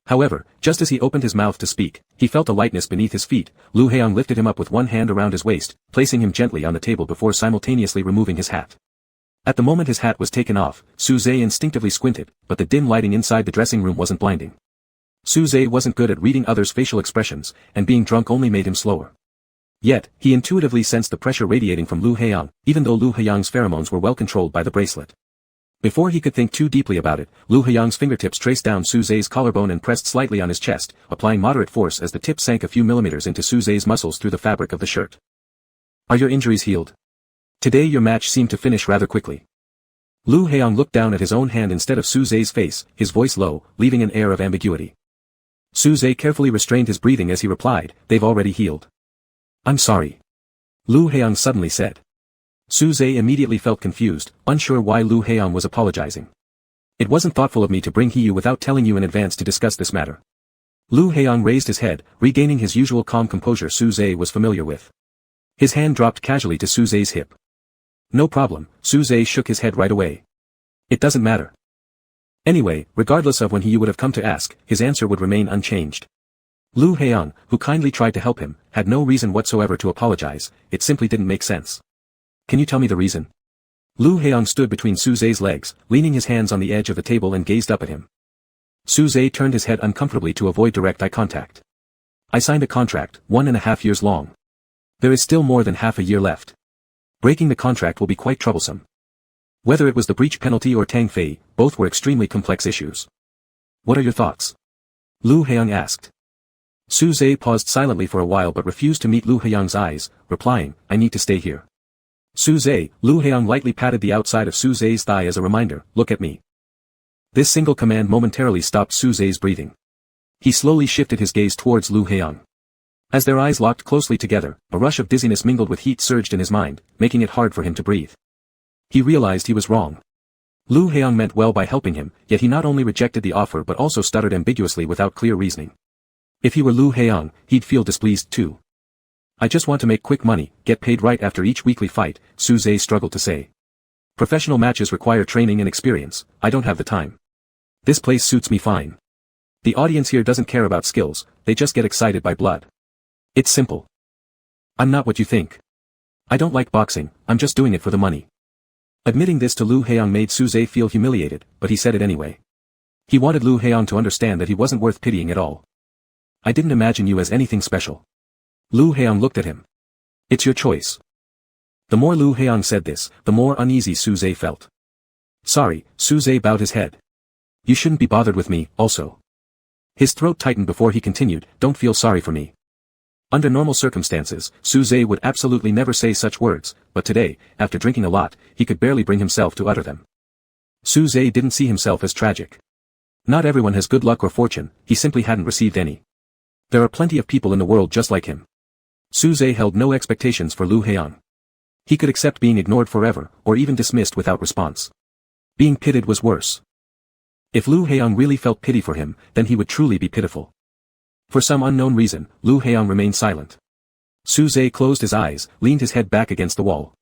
[SPEAKER 1] However, just as he opened his mouth to speak, he felt a lightness beneath his feet. Lu Heong lifted him up with one hand around his waist, placing him gently on the table before simultaneously removing his hat. At the moment his hat was taken off, Su Zhe instinctively squinted, but the dim lighting inside the dressing room wasn't blinding. Su Zhe wasn't good at reading others' facial expressions, and being drunk only made him slower. Yet, he intuitively sensed the pressure radiating from Lu Heong, even though Lu Heong's pheromones were well controlled by the bracelet. Before he could think too deeply about it, Lu Heong's fingertips traced down Su Zhe's collarbone and pressed slightly on his chest, applying moderate force as the tip sank a few millimeters into Su Zhe's muscles through the fabric of the shirt. "Are your injuries healed? Today your match seemed to finish rather quickly." Lu Heong looked down at his own hand instead of Su Zhe's face, his voice low, leaving an air of ambiguity. Su Zhe carefully restrained his breathing as he replied, "They've already healed." "I'm sorry," Lu Heong suddenly said. Su Zhe immediately felt confused, unsure why Lu Heong was apologizing. "It wasn't thoughtful of me to bring Hiyu without telling you in advance to discuss this matter." Lu Heong raised his head, regaining his usual calm composure Su Zhe was familiar with. His hand dropped casually to Su Zhe's hip. "No problem," Su Zhe shook his head right away. "It doesn't matter." Anyway, regardless of when Hiyu would have come to ask, his answer would remain unchanged. Lu Heong, who kindly tried to help him, had no reason whatsoever to apologize, it simply didn't make sense. "Can you tell me the reason?" Lu Heong stood between Su Zhe's legs, leaning his hands on the edge of the table and gazed up at him. Su Zhe turned his head uncomfortably to avoid direct eye contact. "I signed a contract, 1.5 years long. There is still more than half a year left. Breaking the contract will be quite troublesome." Whether it was the breach penalty or Tang Fei, both were extremely complex issues. "What are your thoughts?" Lu Heong asked. Su Zhe paused silently for a while but refused to meet Lu Heong's eyes, replying, "I need to stay here." "Su Zhe," Lu Heong lightly patted the outside of Su Zhe's thigh as a reminder, "look at me." This single command momentarily stopped Su Zhe's breathing. He slowly shifted his gaze towards Lu Heong. As their eyes locked closely together, a rush of dizziness mingled with heat surged in his mind, making it hard for him to breathe. He realized he was wrong. Lu Heong meant well by helping him, yet he not only rejected the offer but also stuttered ambiguously without clear reasoning. If he were Lu Heong, he'd feel displeased too. "I just want to make quick money, get paid right after each weekly fight," Su Zhe struggled to say. "Professional matches require training and experience, I don't have the time. This place suits me fine. The audience here doesn't care about skills, they just get excited by blood. It's simple. I'm not what you think. I don't like boxing, I'm just doing it for the money." Admitting this to Lu Heong made Su Zhe feel humiliated, but he said it anyway. He wanted Lu Heong to understand that he wasn't worth pitying at all. "I didn't imagine you as anything special." Lu Heong looked at him. "It's your choice." The more Lu Heong said this, the more uneasy Su Zhe felt. "Sorry," Su Zhe bowed his head. "You shouldn't be bothered with me, also." His throat tightened before he continued, "Don't feel sorry for me." Under normal circumstances, Su Zhe would absolutely never say such words, but today, after drinking a lot, he could barely bring himself to utter them. Su Zhe didn't see himself as tragic. Not everyone has good luck or fortune, he simply hadn't received any. There are plenty of people in the world just like him. Suze held no expectations for Lu Heiyang. He could accept being ignored forever, or even dismissed without response. Being pitied was worse. If Lu Heiyang really felt pity for him, then he would truly be pitiful. For some unknown reason, Lu Heiyang remained silent. Suze closed his eyes, leaned his head back against the wall.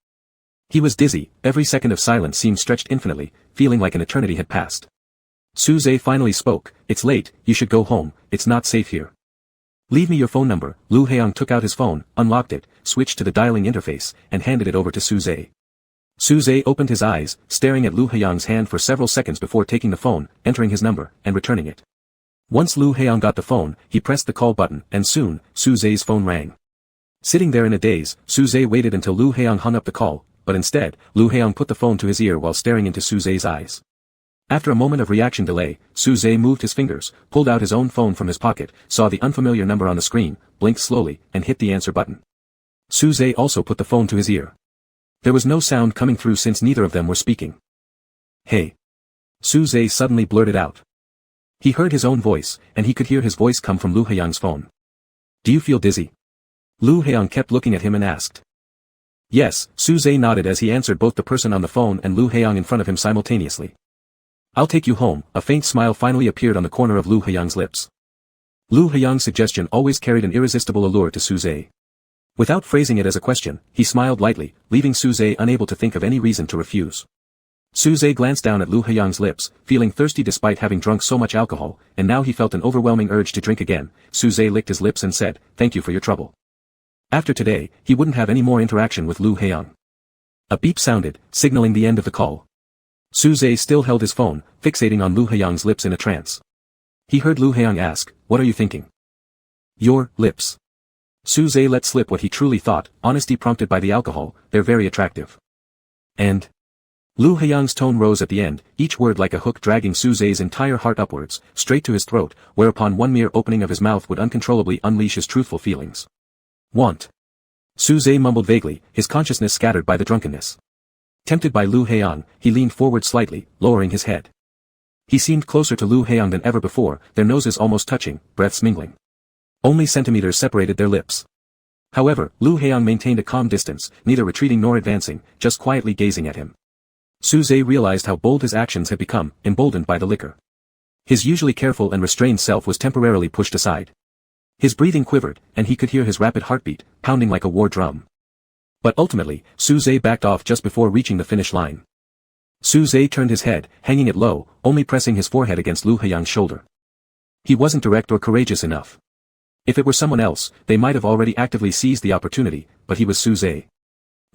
[SPEAKER 1] He was dizzy, every second of silence seemed stretched infinitely, feeling like an eternity had passed. Suze finally spoke, "It's late, you should go home, it's not safe here." "Leave me your phone number." Lu Heiyang took out his phone, unlocked it, switched to the dialing interface, and handed it over to Suze. Suze opened his eyes, staring at Lu Heiyang's hand for several seconds before taking the phone, entering his number, and returning it. Once Lu Heiyang got the phone, he pressed the call button, and soon, Suze's phone rang. Sitting there in a daze, Suze waited until Lu Heiyang hung up the call, but instead, Lu Heiyang put the phone to his ear while staring into Suze's eyes. After a moment of reaction delay, Suze moved his fingers, pulled out his own phone from his pocket, saw the unfamiliar number on the screen, blinked slowly, and hit the answer button. Suze also put the phone to his ear. There was no sound coming through since neither of them were speaking. "Hey." Suze suddenly blurted out. He heard his own voice, and he could hear his voice come from Lu Heiyang's phone. "Do you feel dizzy?" Lu Heiyang kept looking at him and asked. "Yes," Suze nodded as he answered both the person on the phone and Lu Heiyang in front of him simultaneously. "I'll take you home." A faint smile finally appeared on the corner of Lu Heiyang's lips. Lu Heiyang's suggestion always carried an irresistible allure to Suze. Without phrasing it as a question, he smiled lightly, leaving Suze unable to think of any reason to refuse. Suze glanced down at Lu Heiyang's lips, feeling thirsty despite having drunk so much alcohol, and now he felt an overwhelming urge to drink again. Suze licked his lips and said, "Thank you for your trouble." After today, he wouldn't have any more interaction with Lu Heiyang. A beep sounded, signaling the end of the call. Suze still held his phone, fixating on Lu Heiyang's lips in a trance. He heard Lu Heiyang ask, "What are you thinking?" "Your lips." Suze let slip what he truly thought, honesty prompted by the alcohol, "They're very attractive." And? Lu Heiyang's tone rose at the end, each word like a hook dragging Suze's entire heart upwards, straight to his throat, whereupon one mere opening of his mouth would uncontrollably unleash his truthful feelings. "Want." Suze mumbled vaguely, his consciousness scattered by the drunkenness. Tempted by Lu Heiyang, he leaned forward slightly, lowering his head. He seemed closer to Lu Heiyang than ever before, their noses almost touching, breaths mingling. Only centimeters separated their lips. However, Lu Heiyang maintained a calm distance, neither retreating nor advancing, just quietly gazing at him. Suze realized how bold his actions had become, emboldened by the liquor. His usually careful and restrained self was temporarily pushed aside. His breathing quivered, and he could hear his rapid heartbeat, pounding like a war drum. But ultimately, Suze backed off just before reaching the finish line. Suze turned his head, hanging it low, only pressing his forehead against Lu Heiyang's shoulder. He wasn't direct or courageous enough. If it were someone else, they might have already actively seized the opportunity, but he was Suze.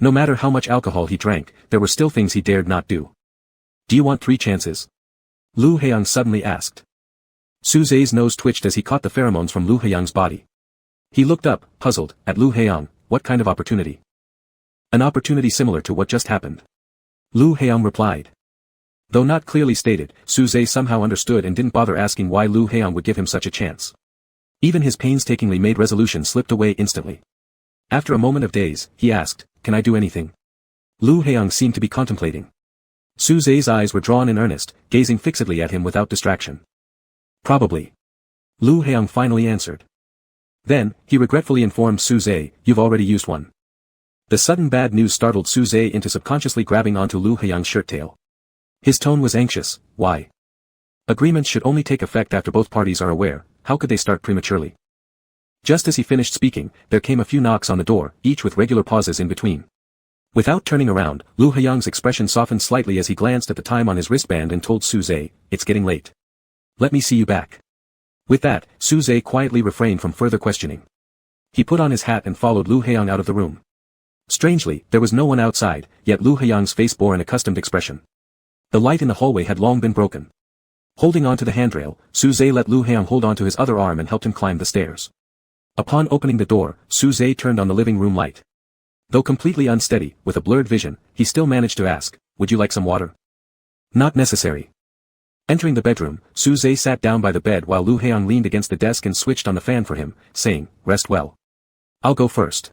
[SPEAKER 1] No matter how much alcohol he drank, there were still things he dared not do. "Do you want 3 chances?" Lu Heiyang suddenly asked. Suze's nose twitched as he caught the pheromones from Lu Heiyang's body. He looked up, puzzled, at Lu Heiyang. "What kind of opportunity?" "An opportunity similar to what just happened," Lu Heiyang replied. Though not clearly stated, Suze somehow understood and didn't bother asking why Lu Heiyang would give him such a chance. Even his painstakingly made resolution slipped away instantly. After a moment of daze, he asked, "Can I do anything?" Lu Heiyang seemed to be contemplating. Suze's eyes were drawn in earnest, gazing fixedly at him without distraction. "Probably," Lu Heiyang finally answered. Then, he regretfully informed Suze, "You've already used one." The sudden bad news startled Suze into subconsciously grabbing onto Lu Heiyang's shirt tail. His tone was anxious. "Why?" "Agreements should only take effect after both parties are aware. How could they start prematurely?" Just as he finished speaking, there came a few knocks on the door, each with regular pauses in between. Without turning around, Lu Heiyang's expression softened slightly as he glanced at the time on his wristband and told Suze, "It's getting late. Let me see you back." With that, Suze quietly refrained from further questioning. He put on his hat and followed Lu Heiyang out of the room. Strangely, there was no one outside, yet Lu Heiyang's face bore an accustomed expression. The light in the hallway had long been broken. Holding onto the handrail, Suze let Lu Heiyang hold onto his other arm and helped him climb the stairs. Upon opening the door, Suze turned on the living room light. Though completely unsteady, with a blurred vision, he still managed to ask, "Would you like some water?" "Not necessary." Entering the bedroom, Suze sat down by the bed while Lu Heiyang leaned against the desk and switched on the fan for him, saying, "Rest well. I'll go first."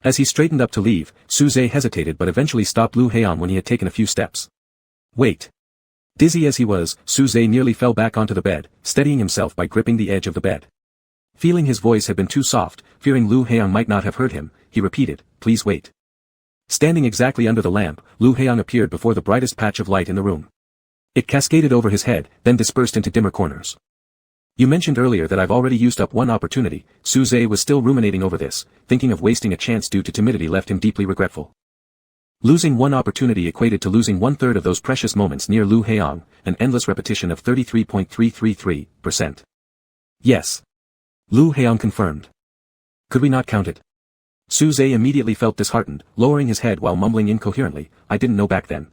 [SPEAKER 1] As he straightened up to leave, Suze hesitated but eventually stopped Lu Heiyang when he had taken a few steps. "Wait. Dizzy as he was, Suze nearly fell back onto the bed, steadying himself by gripping the edge of the bed. Feeling his voice had been too soft, fearing Lu Heong might not have heard him, he repeated, "Please wait." Standing exactly under the lamp, Lu Heong appeared before the brightest patch of light in the room. It cascaded over his head, then dispersed into dimmer corners. "You mentioned earlier that I've already used up one opportunity." Suze was still ruminating over this, thinking of wasting a chance due to timidity left him deeply regretful. Losing one opportunity equated to losing 1/3 of those precious moments near Lu Heong, an endless repetition of 33.333%. "Yes." Lu Heong confirmed. "Could we not count it?" Suze immediately felt disheartened, lowering his head while mumbling incoherently, "I didn't know back then."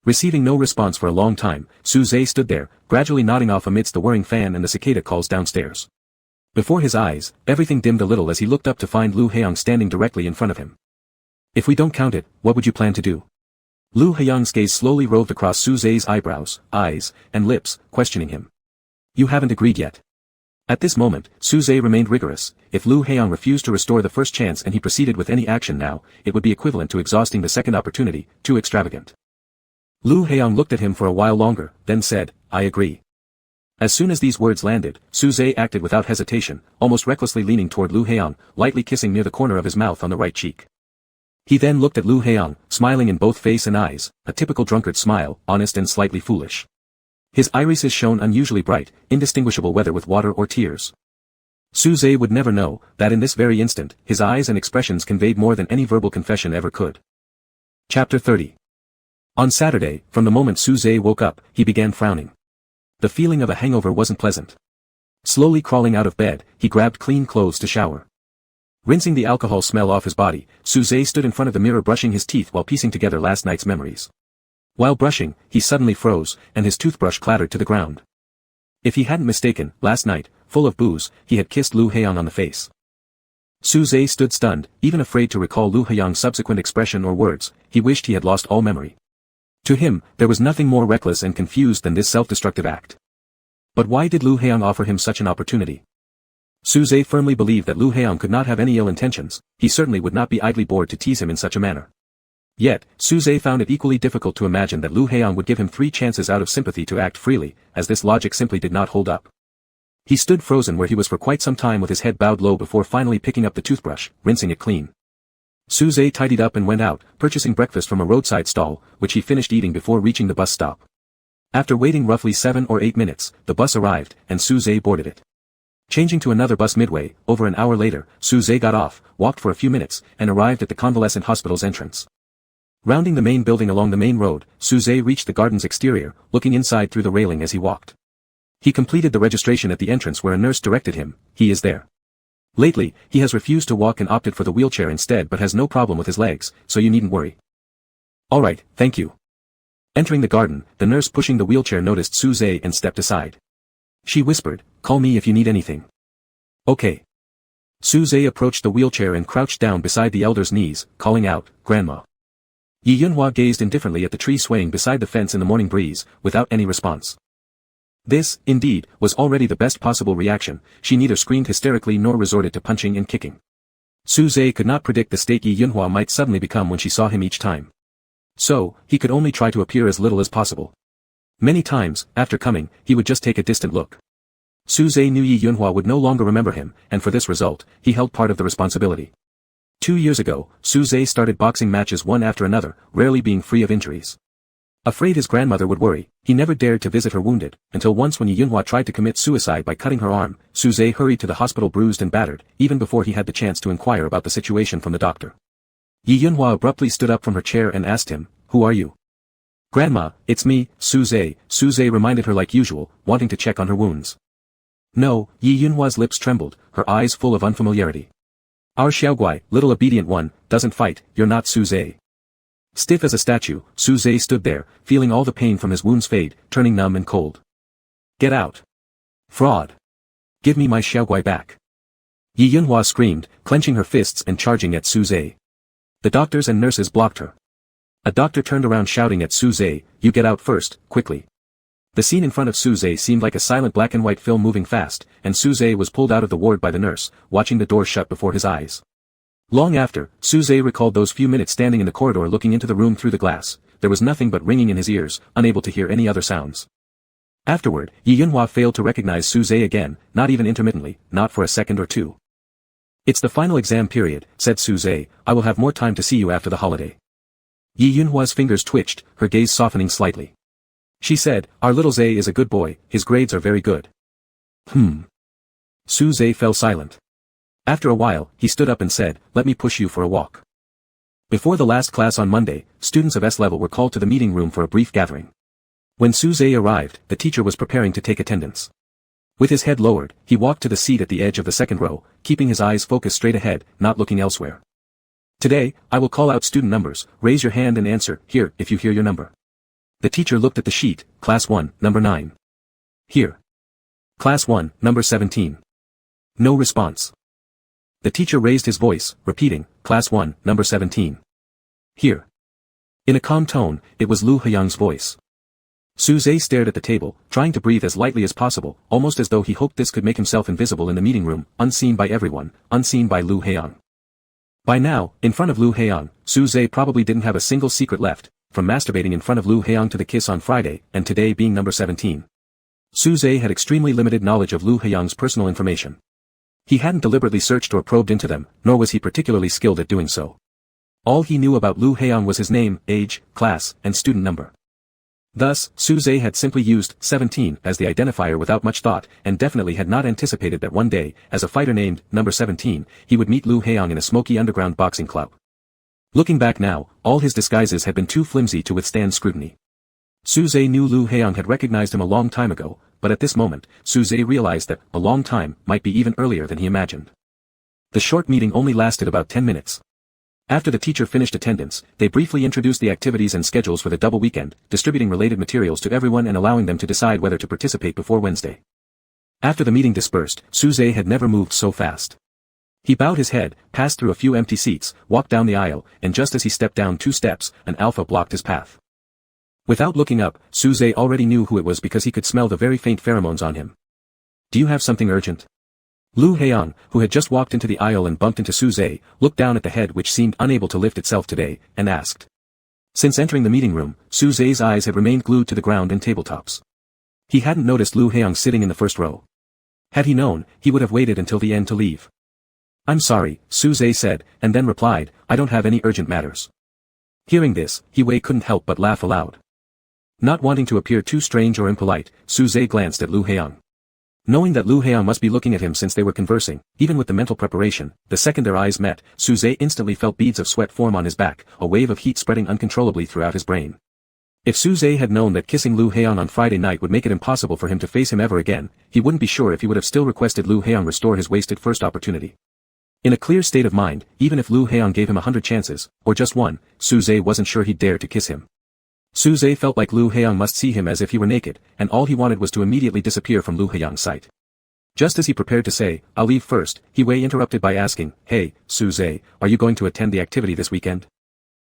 [SPEAKER 1] Receiving no response for a long time, Suze stood there, gradually nodding off amidst the whirring fan and the cicada calls downstairs. Before his eyes, everything dimmed a little as he looked up to find Lu Heong standing directly in front of him. "If we don't count it, what would you plan to do?" Lu Heong's gaze slowly roved across Suze's eyebrows, eyes, and lips, questioning him. "You haven't agreed yet." At this moment, Suze remained rigorous. If Lu Heong refused to restore the first chance and he proceeded with any action now, it would be equivalent to exhausting the second opportunity, too extravagant. Lu Heong looked at him for a while longer, then said, "I agree." As soon as these words landed, Suze acted without hesitation, almost recklessly leaning toward Lu Heong, lightly kissing near the corner of his mouth on the right cheek. He then looked at Lu Heong, smiling in both face and eyes, a typical drunkard smile, honest and slightly foolish. His irises shone unusually bright, indistinguishable whether with water or tears. Suze would never know, that in this very instant, his eyes and expressions conveyed more than any verbal confession ever could. Chapter 30. On Saturday, from the moment Suze woke up, he began frowning. The feeling of a hangover wasn't pleasant. Slowly crawling out of bed, he grabbed clean clothes to shower. Rinsing the alcohol smell off his body, Suze stood in front of the mirror brushing his teeth while piecing together last night's memories. While brushing, he suddenly froze, and his toothbrush clattered to the ground. If he hadn't mistaken, last night, full of booze, he had kissed Lu Heong on the face. Suze stood stunned, even afraid to recall Lu Heong's subsequent expression or words. He wished he had lost all memory. To him, there was nothing more reckless and confused than this self-destructive act. But why did Lu Heong offer him such an opportunity? Suze firmly believed that Lu Heong could not have any ill intentions. He certainly would not be idly bored to tease him in such a manner. Yet, Suze found it equally difficult to imagine that Lu Heong would give him 3 chances out of sympathy to act freely, as this logic simply did not hold up. He stood frozen where he was for quite some time with his head bowed low before finally picking up the toothbrush, rinsing it clean. Suze tidied up and went out, purchasing breakfast from a roadside stall, which he finished eating before reaching the bus stop. After waiting roughly 7 or 8 minutes, the bus arrived, and Suze boarded it. Changing to another bus midway, over an hour later, Suze got off, walked for a few minutes, and arrived at the convalescent hospital's entrance. Rounding the main building along the main road, Suze reached the garden's exterior, looking inside through the railing as he walked. He completed the registration at the entrance where a nurse directed him. "He is there. Lately, he has refused to walk and opted for the wheelchair instead but has no problem with his legs, so you needn't worry." "All right, thank you." Entering the garden, the nurse pushing the wheelchair noticed Suze and stepped aside. She whispered, "Call me if you need anything." "Okay." Suze approached the wheelchair and crouched down beside the elder's knees, calling out, "Grandma." Yi Yunhua gazed indifferently at the tree swaying beside the fence in the morning breeze, without any response. This, indeed, was already the best possible reaction. She neither screamed hysterically nor resorted to punching and kicking. Suze could not predict the state Yi Yunhua might suddenly become when she saw him each time. So, he could only try to appear as little as possible. Many times, after coming, he would just take a distant look. Suze knew Yi Yunhua would no longer remember him, and for this result, he held part of the responsibility. 2 years ago, Suze started boxing matches one after another, rarely being free of injuries. Afraid his grandmother would worry, he never dared to visit her wounded, until once when Yi Yunhua tried to commit suicide by cutting her arm, Suze hurried to the hospital bruised and battered, even before he had the chance to inquire about the situation from the doctor. Yi Yunhua abruptly stood up from her chair and asked him, "Who are you?" "Grandma, it's me, Suze," Suze reminded her like usual, wanting to check on her wounds. "No," Yi Yunhua's lips trembled, her eyes full of unfamiliarity. "Our Xiaoguai, little obedient one, doesn't fight, you're not Suze." Stiff as a statue, Suze stood there, feeling all the pain from his wounds fade, turning numb and cold. "Get out. Fraud. Give me my Xiaoguai back." Yi Yunhua screamed, clenching her fists and charging at Suze. The doctors and nurses blocked her. A doctor turned around shouting at Suze, "You get out first, quickly." The scene in front of Suze seemed like a silent black and white film moving fast, and Suze was pulled out of the ward by the nurse, watching the door shut before his eyes. Long after, Suze recalled those few minutes standing in the corridor looking into the room through the glass, there was nothing but ringing in his ears, unable to hear any other sounds. Afterward, Yi Yunhua failed to recognize Su Zhe again, not even intermittently, not for a second or two. "It's the final exam period," said Su Zhe, "I will have more time to see you after the holiday." Yi Yunhua's fingers twitched, her gaze softening slightly. She said, "Our little Zhe is a good boy, his grades are very good." Su Zhe fell silent. After a while, he stood up and said, "Let me push you for a walk." Before the last class on Monday, students of S level were called to the meeting room for a brief gathering. When Su Zhe arrived, the teacher was preparing to take attendance. With his head lowered, he walked to the seat at the edge of the second row, keeping his eyes focused straight ahead, not looking elsewhere. "Today, I will call out student numbers, raise your hand and answer, here, if you hear your number." The teacher looked at the sheet, Class 1, number 9. Here. Class 1, number 17. No response. The teacher raised his voice, repeating, Class 1, number 17. Here. In a calm tone, it was Lu Heyang's voice. Su Zhe stared at the table, trying to breathe as lightly as possible, almost as though he hoped this could make himself invisible in the meeting room, unseen by everyone, unseen by Lu Heyang. By now, in front of Lu Heyang, Su Zhe probably didn't have a single secret left, from masturbating in front of Lu Heyang to the kiss on Friday, and today being number 17. Su Zhe had extremely limited knowledge of Lu Heyang's personal information. He hadn't deliberately searched or probed into them, nor was he particularly skilled at doing so. All he knew about Lu Heyang was his name, age, class, and student number. Thus, Su Zhe had simply used 17 as the identifier without much thought, and definitely had not anticipated that one day, as a fighter named number 17, he would meet Lu Heyang in a smoky underground boxing club. Looking back now, all his disguises had been too flimsy to withstand scrutiny. Su Zhe knew Lu Heyang had recognized him a long time ago, but at this moment, Su Zhe realized that a long time might be even earlier than he imagined. The short meeting only lasted about 10 minutes. After the teacher finished attendance, they briefly introduced the activities and schedules for the double weekend, distributing related materials to everyone and allowing them to decide whether to participate before Wednesday. After the meeting dispersed, Su Zhe had never moved so fast. He bowed his head, passed through a few empty seats, walked down the aisle, and just as he stepped down 2 steps, an alpha blocked his path. Without looking up, Su Zhe already knew who it was because he could smell the very faint pheromones on him. "Do you have something urgent?" Lu Heyang, who had just walked into the aisle and bumped into Su Zhe, looked down at the head which seemed unable to lift itself today, and asked. Since entering the meeting room, Su Zhe's eyes had remained glued to the ground and tabletops. He hadn't noticed Lu Heyang sitting in the first row. Had he known, he would have waited until the end to leave. "I'm sorry," Su Zhe said, and then replied, "I don't have any urgent matters." Hearing this, He Wei couldn't help but laugh aloud. Not wanting to appear too strange or impolite, Su Zhe glanced at Lu Heyang. Knowing that Lu Heyang must be looking at him since they were conversing, even with the mental preparation, the second their eyes met, Su Zhe instantly felt beads of sweat form on his back, a wave of heat spreading uncontrollably throughout his brain. If Su Zhe had known that kissing Lu Heyang on Friday night would make it impossible for him to face him ever again, he wouldn't be sure if he would have still requested Lu Heyang restore his wasted first opportunity. In a clear state of mind, even if Lu Heyang gave him 100 chances, or just one, Su Zhe wasn't sure he'd dare to kiss him. Su Zhe felt like Lu Heyang must see him as if he were naked, and all he wanted was to immediately disappear from Lu Heyang's sight. Just as he prepared to say, "I'll leave first," He Wei interrupted by asking, "Hey, Su Zhe, are you going to attend the activity this weekend?"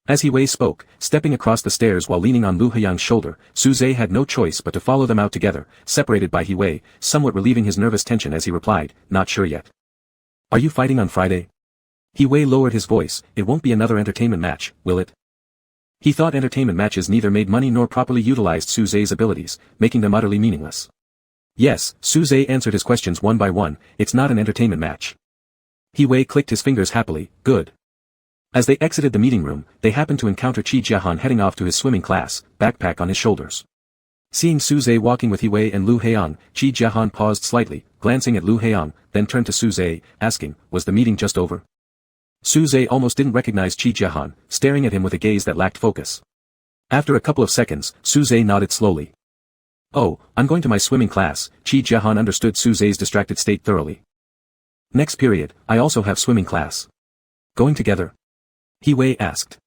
[SPEAKER 1] As He Wei spoke, stepping across the stairs while leaning on Lu Heyang's shoulder, Su Zhe had no choice but to follow them out together, separated by He Wei, somewhat relieving his nervous tension as he replied, "Not sure yet." "Are you fighting on Friday?" He Wei lowered his voice, "It won't be another entertainment match, will it?" He thought entertainment matches neither made money nor properly utilized Su Zhe's abilities, making them utterly meaningless. "Yes," Su Zhe answered his questions one by one, "it's not an entertainment match." He Wei clicked his fingers happily, "Good." As they exited the meeting room, they happened to encounter Qi Jiahan heading off to his swimming class, backpack on his shoulders. Seeing Su Zhe walking with He Wei and Lu Heyang, Qi Jiahan paused slightly, glancing at Lu Heyang, then turned to Su Zhe, asking, "Was the meeting just over?" Su Zhe almost didn't recognize Qi Jiahan, staring at him with a gaze that lacked focus. After a couple of seconds, Su Zhe nodded slowly. "Oh, I'm going to my swimming class." Qi Jiahan understood Su Zhe's distracted state thoroughly. "Next period, I also have swimming class." "Going together?" He Wei asked.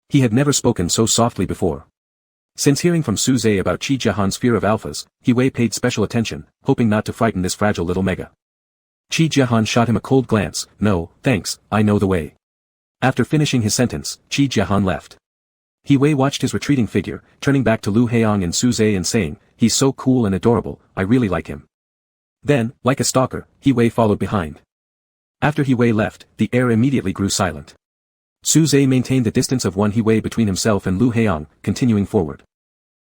[SPEAKER 1] He had never spoken so softly before. Since hearing from Su Zhe about Qi Jiahan's fear of alphas, He Wei paid special attention, hoping not to frighten this fragile little mega. Qi Jiahan shot him a cold glance, "No, thanks, I know the way." After finishing his sentence, Qi Jiahan left. He Wei watched his retreating figure, turning back to Lu Heyang and Su Zhe and saying, "He's so cool and adorable, I really like him." Then, like a stalker, He Wei followed behind. After He Wei left, the air immediately grew silent. Suze maintained the distance of 1 He between himself and Lu Heong, continuing forward.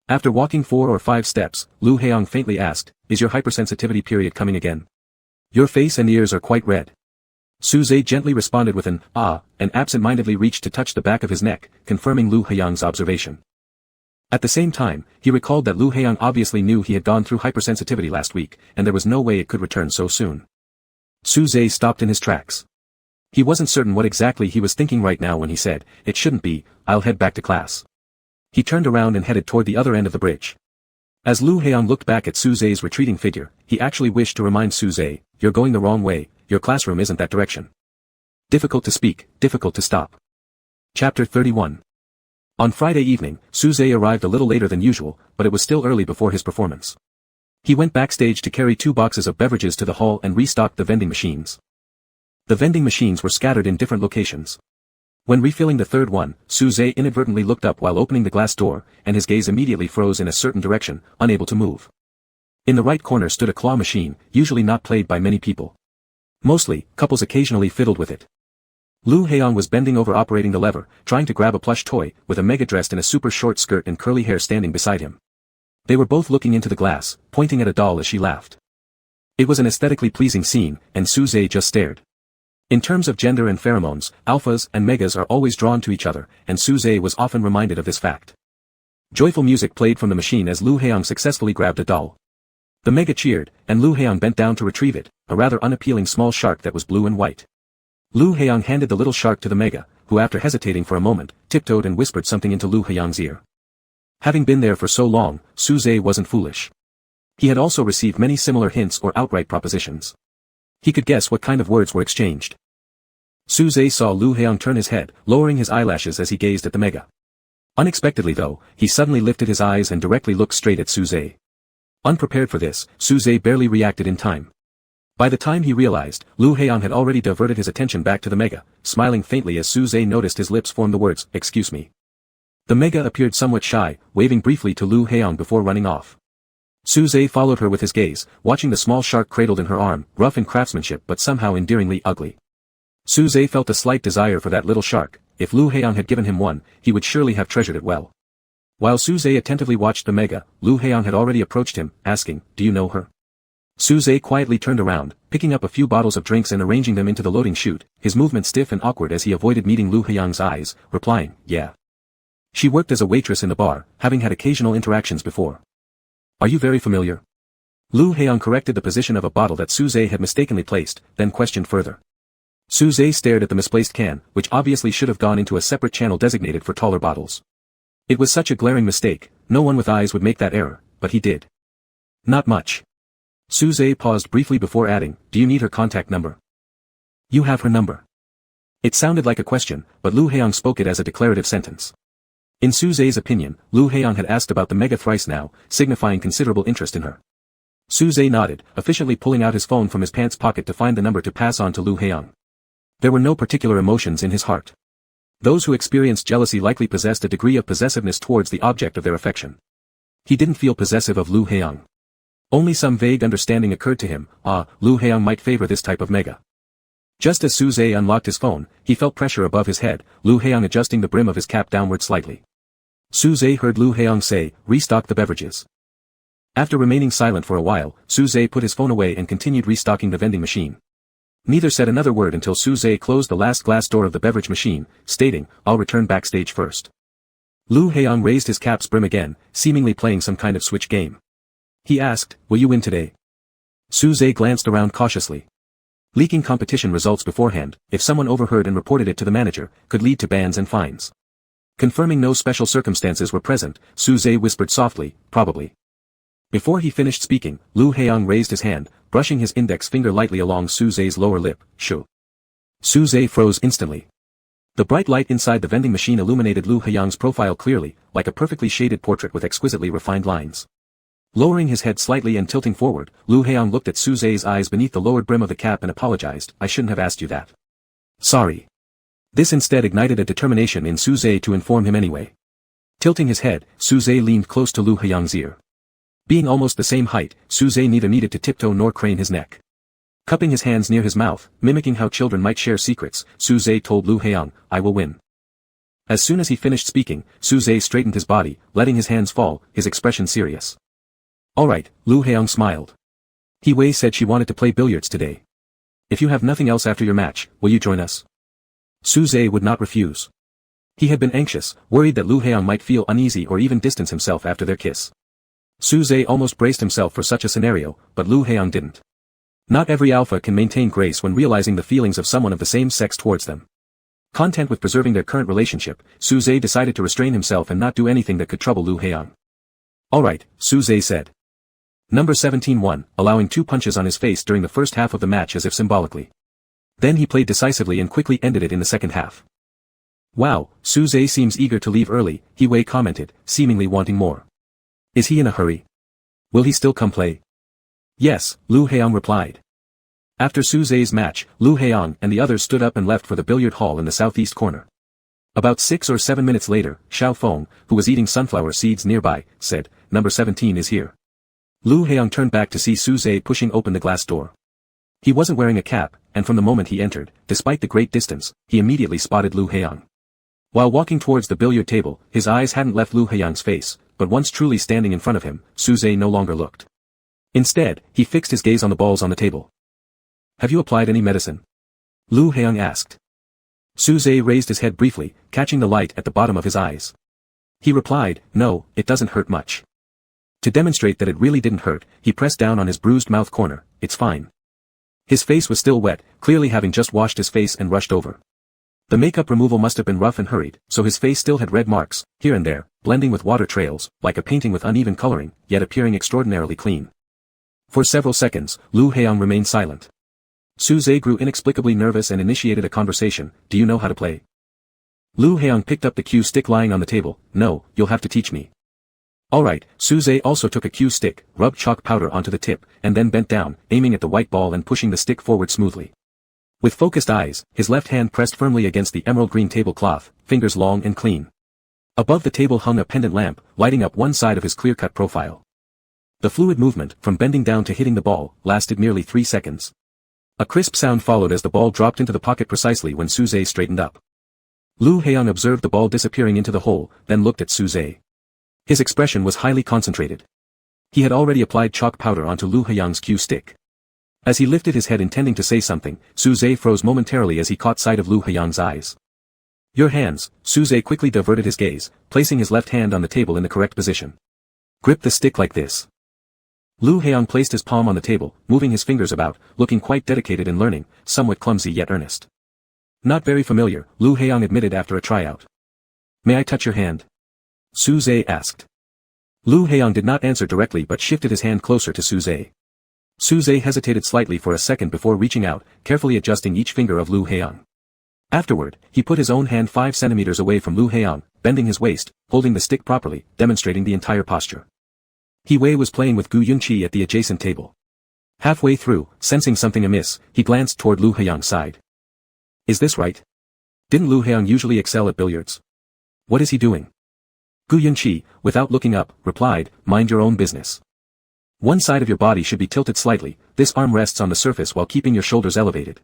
[SPEAKER 1] After walking 4 or 5 steps, Lu Heong faintly asked, "Is your hypersensitivity period coming again? Your face and ears are quite red." Suze gently responded with an "ah," and absent-mindedly reached to touch the back of his neck, confirming Lu Heong's observation. At the same time, he recalled that Lu Heong obviously knew he had gone through hypersensitivity last week, and there was no way it could return so soon. Suze stopped in his tracks. He wasn't certain what exactly he was thinking right now when he said, "It shouldn't be, I'll head back to class." He turned around and headed toward the other end of the bridge. As Lu Heong looked back at Suze's retreating figure, he actually wished to remind Suze, "You're going the wrong way, your classroom isn't that direction." Difficult to speak, difficult to stop. Chapter 31. On Friday evening, Suze arrived a little later than usual, but it was still early before his performance. He went backstage to carry 2 boxes of beverages to the hall and restocked the vending machines. The vending machines were scattered in different locations. When refilling the third one, Suze inadvertently looked up while opening the glass door, and his gaze immediately froze in a certain direction, unable to move. In the right corner stood a claw machine, usually not played by many people. Mostly, couples occasionally fiddled with it. Lu Heong was bending over operating the lever, trying to grab a plush toy, with a Mega dressed in a super short skirt and curly hair standing beside him. They were both looking into the glass, pointing at a doll as she laughed. It was an aesthetically pleasing scene, and Suze just stared. In terms of gender and pheromones, alphas and megas are always drawn to each other, and Suze was often reminded of this fact. Joyful music played from the machine as Lu Heong successfully grabbed a doll. The Mega cheered, and Lu Heong bent down to retrieve it, a rather unappealing small shark that was blue and white. Lu Heong handed the little shark to the Mega, who after hesitating for a moment, tiptoed and whispered something into Lu Heong's ear. Having been there for so long, Suze wasn't foolish. He had also received many similar hints or outright propositions. He could guess what kind of words were exchanged. Suze saw Lu Heong turn his head, lowering his eyelashes as he gazed at the Mega. Unexpectedly though, he suddenly lifted his eyes and directly looked straight at Suze. Unprepared for this, Suze barely reacted in time. By the time he realized, Lu Heong had already diverted his attention back to the Mega, smiling faintly as Suze noticed his lips form the words, "Excuse me." The Mega appeared somewhat shy, waving briefly to Lu Heong before running off. Suze followed her with his gaze, watching the small shark cradled in her arm, rough in craftsmanship but somehow endearingly ugly. Suze felt a slight desire for that little shark. If Lu Heong had given him one, he would surely have treasured it well. While Suze attentively watched the Mega, Lu Heong had already approached him, asking, "Do you know her?" Suze quietly turned around, picking up a few bottles of drinks and arranging them into the loading chute, his movement stiff and awkward as he avoided meeting Lu Heong's eyes, replying, "Yeah." She worked as a waitress in the bar, having had occasional interactions before. "Are you very familiar?" Lu Heong corrected the position of a bottle that Suze had mistakenly placed, then questioned further. Suze stared at the misplaced can, which obviously should have gone into a separate channel designated for taller bottles. It was such a glaring mistake, no one with eyes would make that error, but he did. "Not much." Suze paused briefly before adding, "Do you need her contact number?" "You have her number." It sounded like a question, but Lu Heong spoke it as a declarative sentence. In Suze's opinion, Lu Heong had asked about the Mega thrice now, signifying considerable interest in her. Suze nodded, efficiently pulling out his phone from his pants pocket to find the number to pass on to Lu Heong. There were no particular emotions in his heart. Those who experienced jealousy likely possessed a degree of possessiveness towards the object of their affection. He didn't feel possessive of Lu Heong. Only some vague understanding occurred to him, Lu Heong might favor this type of Mega. Just as Suze unlocked his phone, he felt pressure above his head, Lu Heong adjusting the brim of his cap downward slightly. Suze heard Lu Heong say, "Restock the beverages." After remaining silent for a while, Suze put his phone away and continued restocking the vending machine. Neither said another word until Suze closed the last glass door of the beverage machine, stating, "I'll return backstage first." Lu Heong raised his cap's brim again, seemingly playing some kind of switch game. He asked, "Will you win today?" Suze glanced around cautiously. Leaking competition results beforehand, if someone overheard and reported it to the manager, could lead to bans and fines. Confirming no special circumstances were present, Suze whispered softly, "Probably." Before he finished speaking, Lu Heong raised his hand, brushing his index finger lightly along Suze's lower lip, "Sure." Suze froze instantly. The bright light inside the vending machine illuminated Lu Heong's profile clearly, like a perfectly shaded portrait with exquisitely refined lines. Lowering his head slightly and tilting forward, Lu Heong looked at Suze's eyes beneath the lowered brim of the cap and apologized, "I shouldn't have asked you that. Sorry." This instead ignited a determination in Suze to inform him anyway. Tilting his head, Suze leaned close to Lu Heong's ear. Being almost the same height, Suze neither needed to tiptoe nor crane his neck. Cupping his hands near his mouth, mimicking how children might share secrets, Suze told Lu Heong, "I will win." As soon as he finished speaking, Su-zhe straightened his body, letting his hands fall, his expression serious. Alright, Lu Heong smiled. He Wei said she wanted to play billiards today. If you have nothing else after your match, will you join us? Su-zhe would not refuse. He had been anxious, worried that Lu Heong might feel uneasy or even distance himself after their kiss. Su-zhe almost braced himself for such a scenario, but Lu Heong didn't. Not every alpha can maintain grace when realizing the feelings of someone of the same sex towards them. Content with preserving their current relationship, Su-zhe decided to restrain himself and not do anything that could trouble Lu Heong. Alright, Su-zhe said. Number 17 won, allowing 2 punches on his face during the first half of the match as if symbolically. Then he played decisively and quickly ended it in the second half. Wow, Su-zhe seems eager to leave early, He Wei commented, seemingly wanting more. Is he in a hurry? Will he still come play? Yes, Lu Heong replied. After Su-zhe's match, Lu Heong and the others stood up and left for the billiard hall in the southeast corner. About 6 or 7 minutes later, Xiao Feng, who was eating sunflower seeds nearby, said, Number 17 is here. Lu Heong turned back to see Su-zhe pushing open the glass door. He wasn't wearing a cap, and from the moment he entered, despite the great distance, he immediately spotted Lu Heong. While walking towards the billiard table, his eyes hadn't left Lu Heong's face, but once truly standing in front of him, Su-zhe no longer looked. Instead, he fixed his gaze on the balls on the table. Have you applied any medicine? Lu Heong asked. Su-zhe raised his head briefly, catching the light at the bottom of his eyes. He replied, No, it doesn't hurt much. To demonstrate that it really didn't hurt, he pressed down on his bruised mouth corner, It's fine. His face was still wet, clearly having just washed his face and rushed over. The makeup removal must have been rough and hurried, so his face still had red marks, here and there, blending with water trails, like a painting with uneven coloring, yet appearing extraordinarily clean. For several seconds, Lu Heong remained silent. Su-zhe grew inexplicably nervous and initiated a conversation, Do you know how to play? Lu Heong picked up the cue stick lying on the table, No, you'll have to teach me. Alright, Su-zhe also took a cue stick, rubbed chalk powder onto the tip, and then bent down, aiming at the white ball and pushing the stick forward smoothly. With focused eyes, his left hand pressed firmly against the emerald green tablecloth, fingers long and clean. Above the table hung a pendant lamp, lighting up one side of his clear-cut profile. The fluid movement, from bending down to hitting the ball, lasted nearly 3 seconds. A crisp sound followed as the ball dropped into the pocket precisely when Su-zhe straightened up. Lu Heong observed the ball disappearing into the hole, then looked at Su-zhe. His expression was highly concentrated. He had already applied chalk powder onto Lu Heong's cue stick. As he lifted his head intending to say something, Su-zhe froze momentarily as he caught sight of Lu Heong's eyes. Your hands, Su-zhe quickly diverted his gaze, placing his left hand on the table in the correct position. Grip the stick like this. Lu Heong placed his palm on the table, moving his fingers about, looking quite dedicated in learning, somewhat clumsy yet earnest. Not very familiar, Lu Heong admitted after a tryout. May I touch your hand? Su-zhe asked. Lu Heong did not answer directly but shifted his hand closer to Su-zhe. Su-zhe hesitated slightly for a second before reaching out, carefully adjusting each finger of Lu Heong. Afterward, he put his own hand 5 centimeters away from Lu Heong, bending his waist, holding the stick properly, demonstrating the entire posture. He Wei was playing with Gu Yunqi at the adjacent table. Halfway through, sensing something amiss, he glanced toward Lu Heong's side. Is this right? Didn't Lu Heong usually excel at billiards? What is he doing? Gu Yunqi, without looking up, replied, Mind your own business. One side of your body should be tilted slightly, this arm rests on the surface while keeping your shoulders elevated.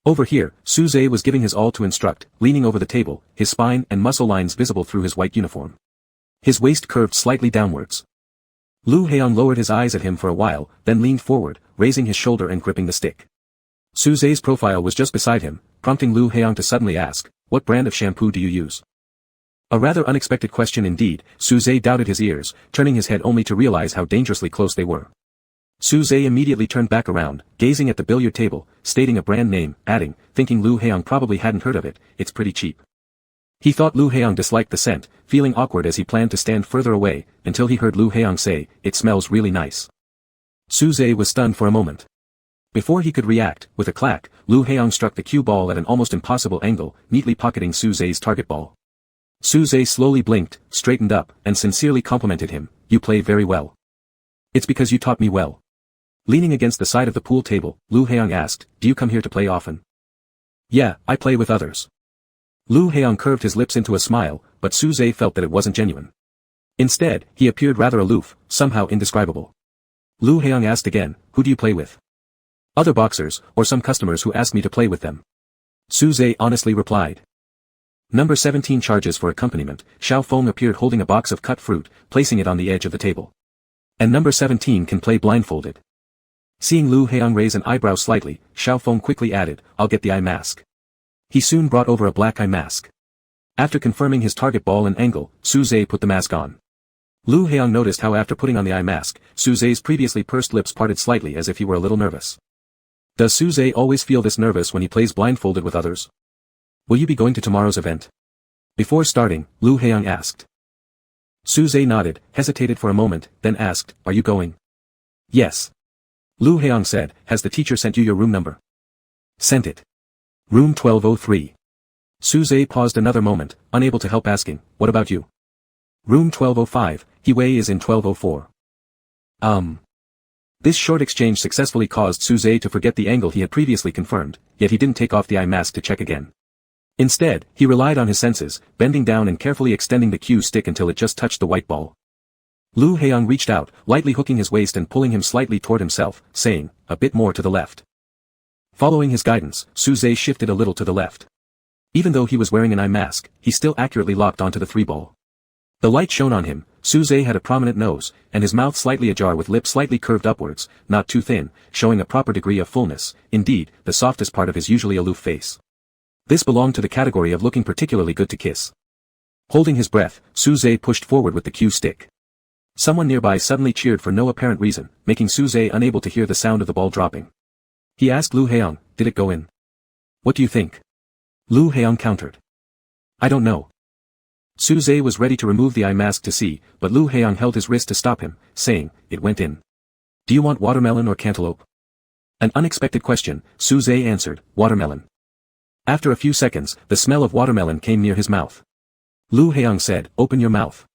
[SPEAKER 1] Over here, Su-zhe was giving his all to instruct, leaning over the table, his spine and muscle lines visible through his white uniform. His waist curved slightly downwards. Lu Heong lowered his eyes at him for a while, then leaned forward, raising his shoulder and gripping the stick. Su-zhe's profile was just beside him, prompting Lu Heong to suddenly ask, What brand of shampoo do you use? A rather unexpected question indeed, Su-zhe doubted his ears, turning his head only to realize how dangerously close they were. Su-zhe immediately turned back around, gazing at the billiard table, stating a brand name, adding, thinking Lu Heong probably hadn't heard of it, it's pretty cheap. He thought Lu Heong disliked the scent, feeling awkward as he planned to stand further away, until he heard Lu Heong say, It smells really nice. Su-zhe was stunned for a moment. Before he could react, with a clack, Lu Heong struck the cue ball at an almost impossible angle, neatly pocketing Su-zhe's target ball. Su-zhe slowly blinked, straightened up, and sincerely complimented him, You play very well. It's because you taught me well. Leaning against the side of the pool table, Lu Heong asked, Do you come here to play often? Yeah, I play with others. Lu Heong curved his lips into a smile, but Su-zhe felt that it wasn't genuine. Instead, he appeared rather aloof, somehow indescribable. Lu Heong asked again, Who do you play with? Other boxers, or some customers who ask me to play with them. Su-zhe honestly replied. Number 17 charges for accompaniment. Xiao Feng appeared holding a box of cut fruit, placing it on the edge of the table. And number 17 can play blindfolded. Seeing Lu Heiyang raise an eyebrow slightly, Xiao Feng quickly added, I'll get the eye mask. He soon brought over a black eye mask. After confirming his target ball and angle, Su Zhe put the mask on. Lu Heiyang noticed how after putting on the eye mask, Su Zhe's previously pursed lips parted slightly as if he were a little nervous. Does Su Zhe always feel this nervous when he plays blindfolded with others? Will you be going to tomorrow's event? Before starting, Lu Heiyang asked. Su Zhe nodded, hesitated for a moment, then asked, Are you going? Yes. Lu Heiyang said, Has the teacher sent you your room number? Sent it. Room 1203. Su Zhe paused another moment, unable to help asking, What about you? Room 1205, He-Wei is in 1204. This short exchange successfully caused Su Zhe to forget the angle he had previously confirmed, yet he didn't take off the eye mask to check again. Instead, he relied on his senses, bending down and carefully extending the cue stick until it just touched the white ball. Lu Heiyang reached out, lightly hooking his waist and pulling him slightly toward himself, saying, A bit more to the left. Following his guidance, Su Zhe shifted a little to the left. Even though he was wearing an eye mask, he still accurately locked onto the 3-ball. The light shone on him. Su Zhe had a prominent nose, and his mouth slightly ajar with lips slightly curved upwards, not too thin, showing a proper degree of fullness, indeed, the softest part of his usually aloof face. This belonged to the category of looking particularly good to kiss. Holding his breath, Su Zhe pushed forward with the cue stick. Someone nearby suddenly cheered for no apparent reason, making Su Zhe unable to hear the sound of the ball dropping. He asked Lu Heiyang, Did it go in? What do you think? Lu Heiyang countered. I don't know. Su Zhe was ready to remove the eye mask to see, but Lu Heiyang held his wrist to stop him, saying, It went in. Do you want watermelon or cantaloupe? An unexpected question, Su Zhe answered, Watermelon. After a few seconds, the smell of watermelon came near his mouth. Lu Heiyang said, Open your mouth.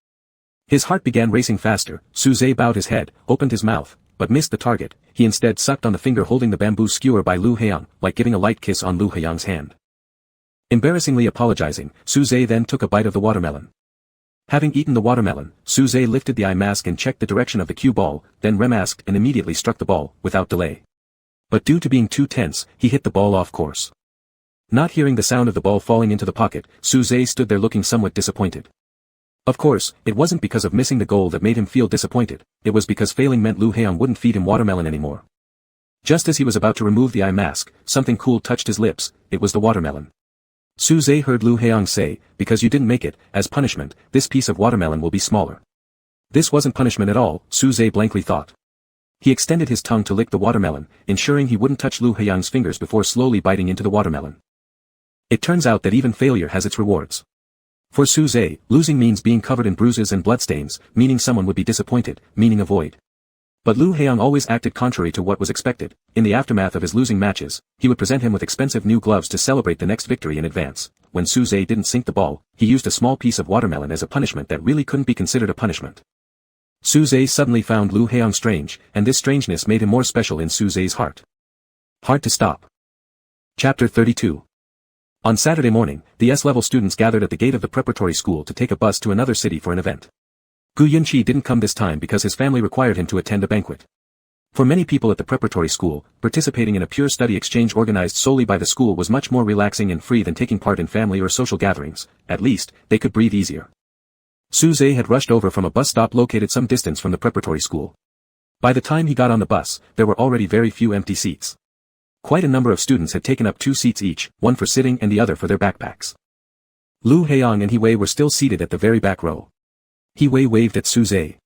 [SPEAKER 1] His heart began racing faster. Su Zhe bowed his head, opened his mouth, but missed the target. He instead sucked on the finger holding the bamboo skewer by Lu Heiyang, like giving a light kiss on Lu Heiyang's hand. Embarrassingly apologizing, Su Zhe then took a bite of the watermelon. Having eaten the watermelon, Su Zhe lifted the eye mask and checked the direction of the cue ball, then remasked and immediately struck the ball, without delay. But due to being too tense, he hit the ball off course. Not hearing the sound of the ball falling into the pocket, Su Zhe stood there looking somewhat disappointed. Of course, it wasn't because of missing the goal that made him feel disappointed, it was because failing meant Lu Heiyang wouldn't feed him watermelon anymore. Just as he was about to remove the eye mask, something cool touched his lips. It was the watermelon. Su Zhe heard Lu Heiyang say, Because you didn't make it, as punishment, this piece of watermelon will be smaller. This wasn't punishment at all, Su Zhe blankly thought. He extended his tongue to lick the watermelon, ensuring he wouldn't touch Lu Heiyang's fingers before slowly biting into the watermelon. It turns out that even failure has its rewards. For Su Zhe, losing means being covered in bruises and bloodstains, meaning someone would be disappointed, meaning avoid. But Lu Heiyang always acted contrary to what was expected. In the aftermath of his losing matches, he would present him with expensive new gloves to celebrate the next victory in advance. When Su Zhe didn't sink the ball, he used a small piece of watermelon as a punishment that really couldn't be considered a punishment. Su Zhe suddenly found Lu Heiyang strange, and this strangeness made him more special in Su Zhe's heart. Hard to stop. Chapter 32. On Saturday morning, the S-level students gathered at the gate of the preparatory school to take a bus to another city for an event. Gu Yunqi didn't come this time because his family required him to attend a banquet. For many people at the preparatory school, participating in a pure study exchange organized solely by the school was much more relaxing and free than taking part in family or social gatherings. At least, they could breathe easier. Su Zhe had rushed over from a bus stop located some distance from the preparatory school. By the time he got on the bus, there were already very few empty seats. Quite a number of students had taken up 2 seats each, one for sitting and the other for their backpacks. Lu Heiyang and He-Wei were still seated at the very back row. He-Wei waved at Su Zhe.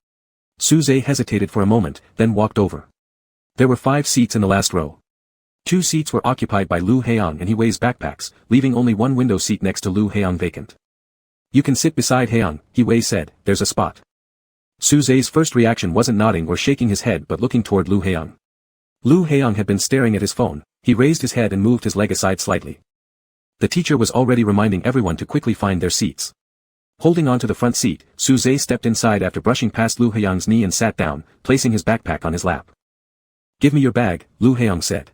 [SPEAKER 1] Su Zhe hesitated for a moment, then walked over. There were 5 seats in the last row. 2 seats were occupied by Lu Heiyang and He-Wei's backpacks, leaving only one window seat next to Lu Heiyang vacant. You can sit beside Heiyang, He-Wei said, there's a spot. Su Zhe's first reaction wasn't nodding or shaking his head but looking toward Lu Heiyang. Lu Heiyang had been staring at his phone. He raised his head and moved his leg aside slightly. The teacher was already reminding everyone to quickly find their seats. Holding on to the front seat, Su Zhe stepped inside after brushing past Lu Heiyang's knee and sat down, placing his backpack on his lap. Give me your bag, Lu Heiyang said.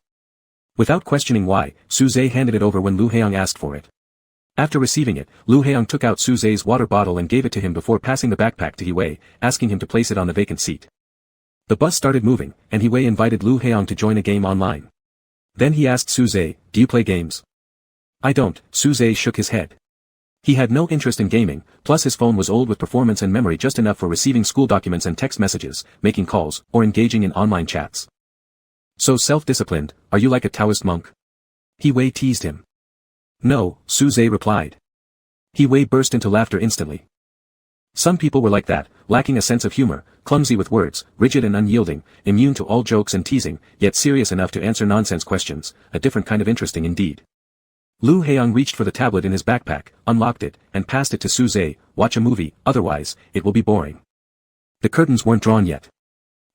[SPEAKER 1] Without questioning why, Su Zhe handed it over when Lu Heiyang asked for it. After receiving it, Lu Heiyang took out Su Zhe's water bottle and gave it to him before passing the backpack to He-Wei, asking him to place it on the vacant seat. The bus started moving, and He-Wei invited Lu Heiyang to join a game online. Then he asked Su Zhe, do you play games? I don't, Su Zhe shook his head. He had no interest in gaming, plus his phone was old with performance and memory just enough for receiving school documents and text messages, making calls, or engaging in online chats. So self-disciplined, are you like a Taoist monk? He Wei teased him. No, Su Zhe replied. He Wei burst into laughter instantly. Some people were like that, lacking a sense of humor, clumsy with words, rigid and unyielding, immune to all jokes and teasing, yet serious enough to answer nonsense questions, a different kind of interesting indeed. Lu Heiyang reached for the tablet in his backpack, unlocked it, and passed it to Su Zhe. Watch a movie, otherwise, it will be boring. The curtains weren't drawn yet.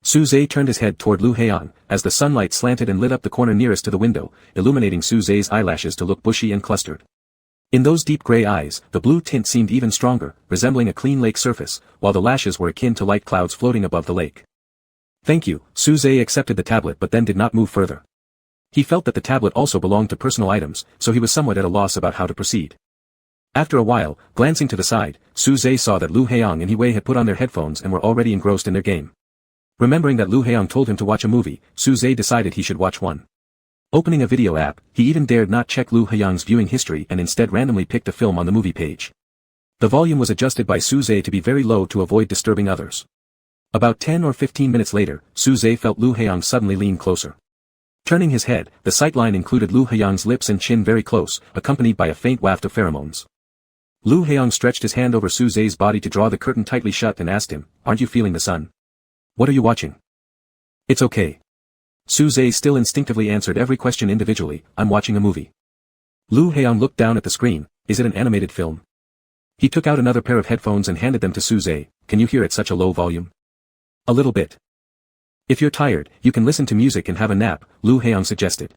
[SPEAKER 1] Su Zhe turned his head toward Lu Heiyang, as the sunlight slanted and lit up the corner nearest to the window, illuminating Su Zhe's eyelashes to look bushy and clustered. In those deep gray eyes, the blue tint seemed even stronger, resembling a clean lake surface, while the lashes were akin to light clouds floating above the lake. Thank you, Su Zhe accepted the tablet but then did not move further. He felt that the tablet also belonged to personal items, so he was somewhat at a loss about how to proceed. After a while, glancing to the side, Su Zhe saw that Lu Heiyang and He Wei had put on their headphones and were already engrossed in their game. Remembering that Lu Heiyang told him to watch a movie, Su Zhe decided he should watch one. Opening a video app, he even dared not check Lu Heiyang's viewing history and instead randomly picked a film on the movie page. The volume was adjusted by Su Zhe to be very low to avoid disturbing others. About 10 or 15 minutes later, Su Zhe felt Lu Heiyang suddenly lean closer. Turning his head, the sightline included Lu Heiyang's lips and chin very close, accompanied by a faint waft of pheromones. Lu Heiyang stretched his hand over Su Zhe's body to draw the curtain tightly shut and asked him, "Aren't you feeling the sun? What are you watching?" "It's okay." Su Zhe still instinctively answered every question individually, "I'm watching a movie." Lu Heiyang looked down at the screen. "Is it an animated film?" He took out another pair of headphones and handed them to Su Zhe. "Can you hear at such a low volume?" "A little bit." "If you're tired, you can listen to music and have a nap," Lu Heiyang suggested.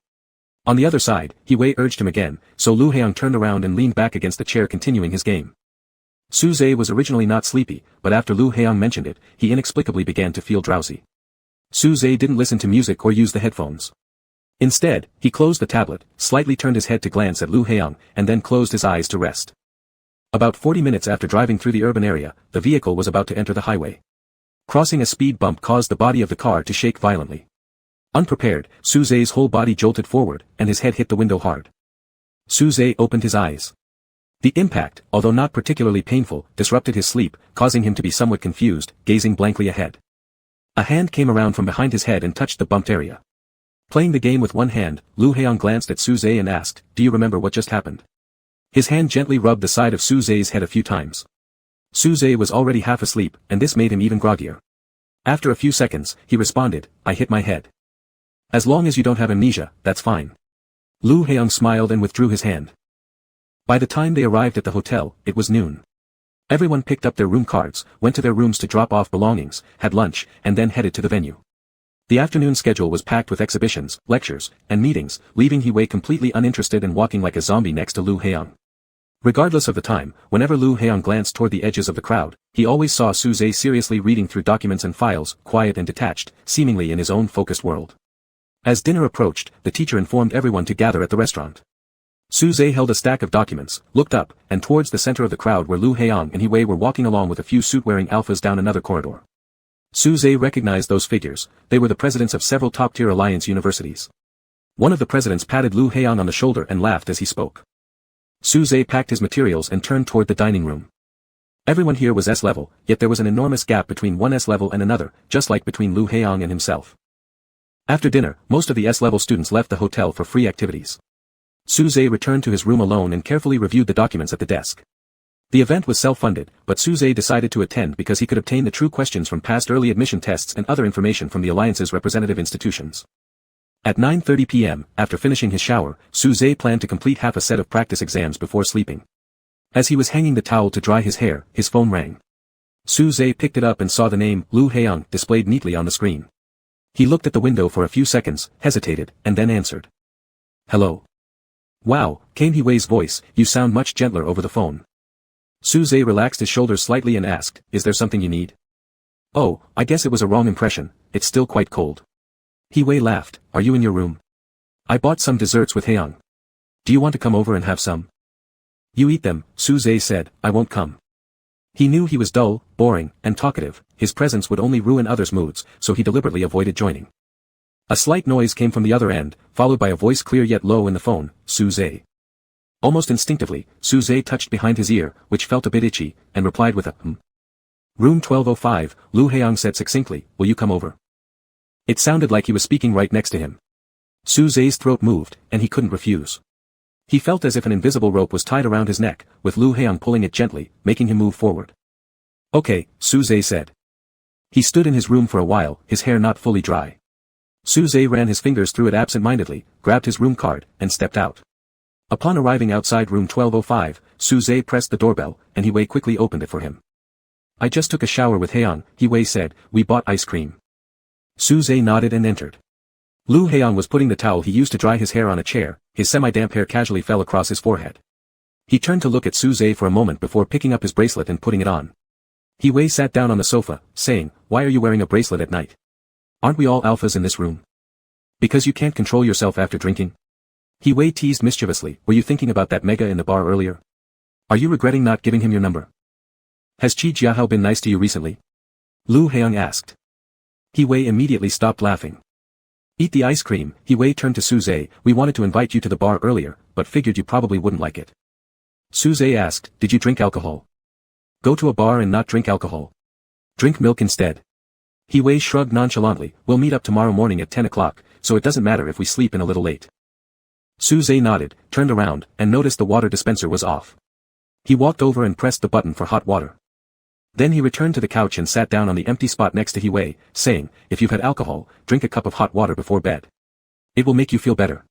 [SPEAKER 1] On the other side, He Wei urged him again, so Lu Heiyang turned around and leaned back against the chair continuing his game. Su Zhe was originally not sleepy, but after Lu Heiyang mentioned it, he inexplicably began to feel drowsy. Su Zhe didn't listen to music or use the headphones. Instead, he closed the tablet, slightly turned his head to glance at Lu Heiyang, and then closed his eyes to rest. About 40 minutes after driving through the urban area, the vehicle was about to enter the highway. Crossing a speed bump caused the body of the car to shake violently. Unprepared, Su Zhe's whole body jolted forward, and his head hit the window hard. Su Zhe opened his eyes. The impact, although not particularly painful, disrupted his sleep, causing him to be somewhat confused, gazing blankly ahead. A hand came around from behind his head and touched the bumped area. Playing the game with one hand, Lu Heiyang glanced at Su Zhe and asked, "Do you remember what just happened?" His hand gently rubbed the side of Su Zhe's head a few times. Su Zhe was already half asleep, and this made him even groggier. After a few seconds, he responded, "I hit my head." "As long as you don't have amnesia, that's fine." Lu Heiyang smiled and withdrew his hand. By the time they arrived at the hotel, it was noon. Everyone picked up their room cards, went to their rooms to drop off belongings, had lunch, and then headed to the venue. The afternoon schedule was packed with exhibitions, lectures, and meetings, leaving He Wei completely uninterested and walking like a zombie next to Lu Heiyang. Regardless of the time, whenever Lu Heiyang glanced toward the edges of the crowd, he always saw Su Zhe seriously reading through documents and files, quiet and detached, seemingly in his own focused world. As dinner approached, the teacher informed everyone to gather at the restaurant. Su Zhe held a stack of documents, looked up, and towards the center of the crowd where Lu Heiyang and He Wei were walking along with a few suit-wearing alphas down another corridor. Su Zhe recognized those figures. They were the presidents of several top-tier alliance universities. One of the presidents patted Lu Heiyang on the shoulder and laughed as he spoke. Su Zhe packed his materials and turned toward the dining room. Everyone here was S-level, yet there was an enormous gap between one S-level and another, just like between Lu Heiyang and himself. After dinner, most of the S-level students left the hotel for free activities. Su Zhe returned to his room alone and carefully reviewed the documents at the desk. The event was self-funded, but Su Zhe decided to attend because he could obtain the true questions from past early admission tests and other information from the Alliance's representative institutions. At 9:30 p.m., after finishing his shower, Su Zhe planned to complete half a set of practice exams before sleeping. As he was hanging the towel to dry his hair, his phone rang. Su Zhe picked it up and saw the name, Lu Heiyang, displayed neatly on the screen. He looked at the window for a few seconds, hesitated, and then answered. "Hello." "Wow," came He Wei's voice, "you sound much gentler over the phone." Su Zhe relaxed his shoulders slightly and asked, "Is there something you need?" "Oh, I guess it was a wrong impression, it's still quite cold." He Wei laughed, "Are you in your room? I bought some desserts with Heiyang. Do you want to come over and have some?" "You eat them," Su Zhe said, "I won't come." He knew he was dull, boring, and talkative. His presence would only ruin others' moods, so he deliberately avoided joining. A slight noise came from the other end, followed by a voice clear yet low in the phone, "Su Zhe." Almost instinctively, Suze touched behind his ear, which felt a bit itchy, and replied with a Room 1205, Lu Heong said succinctly, will you come over? It sounded like he was speaking right next to him. Suze's throat moved, and he couldn't refuse. He felt as if an invisible rope was tied around his neck, with Lu Heong pulling it gently, making him move forward. Okay, Suze said. He stood in his room for a while, his hair not fully dry. Suze ran his fingers through it absent-mindedly, grabbed his room card, and stepped out. Upon arriving outside room 1205, Suze pressed the doorbell, and Hee-wei quickly opened it for him. I just took a shower with Heong, Hee-wei said, we bought ice cream. Suze nodded and entered. Lu Heong was putting the towel he used to dry his hair on a chair, his semi-damp hair casually fell across his forehead. He turned to look at Suze for a moment before picking up his bracelet and putting it on. Hee-wei sat down on the sofa, saying, why are you wearing a bracelet at night? Aren't we all alphas in this room? Because you can't control yourself after drinking? Hee-wei teased mischievously, were you thinking about that mega in the bar earlier? Are you regretting not giving him your number? Has Chi Jiahao been nice to you recently? Lu Heong asked. Hee-wei immediately stopped laughing. Eat the ice cream, Hee-wei turned to Suze, we wanted to invite you to the bar earlier, but figured you probably wouldn't like it. Suze asked, did you drink alcohol? Go to a bar and not drink alcohol. Drink milk instead. Hee-wei shrugged nonchalantly, we'll meet up tomorrow morning at 10 o'clock, so it doesn't matter if we sleep in a little late. Suze nodded, turned around, and noticed the water dispenser was off. He walked over and pressed the button for hot water. Then he returned to the couch and sat down on the empty spot next to Hee-wei, saying, if you've had alcohol, drink a cup of hot water before bed. It will make you feel better.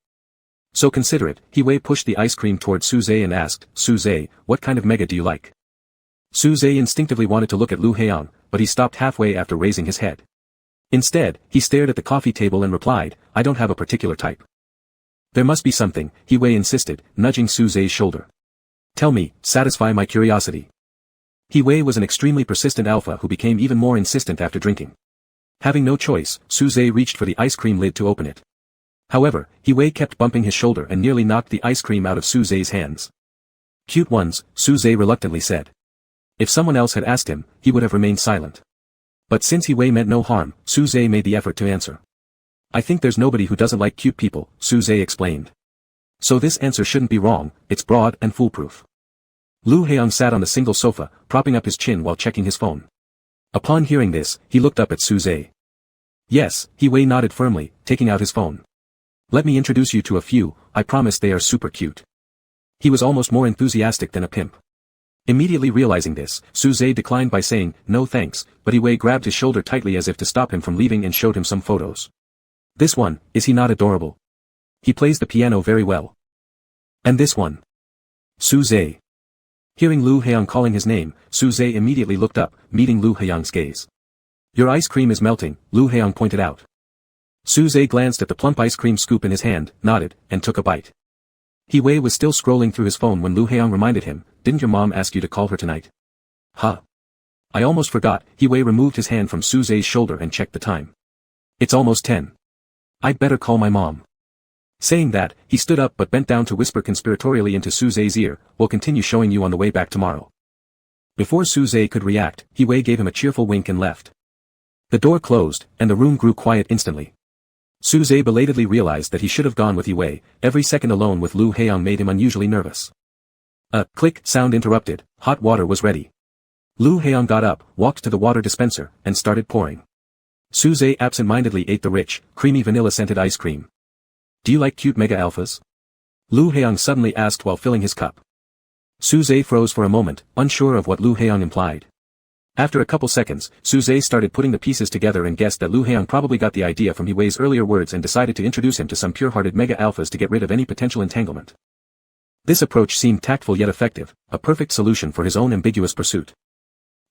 [SPEAKER 1] So consider it, Hee-wei pushed the ice cream towards Suze and asked, Suze, what kind of mega do you like? Suze instinctively wanted to look at Lu Heong, but he stopped halfway after raising his head. Instead, he stared at the coffee table and replied, I don't have a particular type. There must be something, Hee-wei insisted, nudging Suze's shoulder. Tell me, satisfy my curiosity. Hee-wei was an extremely persistent alpha who became even more insistent after drinking. Having no choice, Suze reached for the ice cream lid to open it. However, Hee-wei kept bumping his shoulder and nearly knocked the ice cream out of Suze's hands. Cute ones, Suze reluctantly said. If someone else had asked him, he would have remained silent. But since Hee-wei meant no harm, Suze made the effort to answer. I think there's nobody who doesn't like cute people, Suze explained. So this answer shouldn't be wrong, it's broad and foolproof. Lu Heong sat on the single sofa, propping up his chin while checking his phone. Upon hearing this, he looked up at Suze. Yes, Hee-wei nodded firmly, taking out his phone. Let me introduce you to a few, I promise they are super cute. He was almost more enthusiastic than a pimp. Immediately realizing this, Suze declined by saying, no thanks, but Hee-wei grabbed his shoulder tightly as if to stop him from leaving and showed him some photos. This one, is he not adorable? He plays the piano very well. And this one. Suze. Hearing Lu Heong calling his name, Suze immediately looked up, meeting Lu Heong's gaze. Your ice cream is melting, Lu Heong pointed out. Suze glanced at the plump ice cream scoop in his hand, nodded, and took a bite. Hee-wei was still scrolling through his phone when Lu Heong reminded him, didn't your mom ask you to call her tonight? Huh. I almost forgot, Hee-wei removed his hand from Suze's shoulder and checked the time. It's almost 10. I'd better call my mom. Saying that, he stood up but bent down to whisper conspiratorially into Suze's ear, we'll continue showing you on the way back tomorrow. Before Suze could react, Hee-wei gave him a cheerful wink and left. The door closed, and the room grew quiet instantly. Suze belatedly realized that he should have gone with Hee-wei, every second alone with Lu Heong made him unusually nervous. A click sound interrupted, hot water was ready. Lu Heong got up, walked to the water dispenser, and started pouring. Suze absent-mindedly ate the rich, creamy vanilla-scented ice cream. Do you like cute mega alphas? Lu Heong suddenly asked while filling his cup. Suze froze for a moment, unsure of what Lu Heong implied. After a couple seconds, Suze started putting the pieces together and guessed that Lu Heong probably got the idea from Hee-wei's earlier words and decided to introduce him to some pure-hearted mega alphas to get rid of any potential entanglement. This approach seemed tactful yet effective, a perfect solution for his own ambiguous pursuit.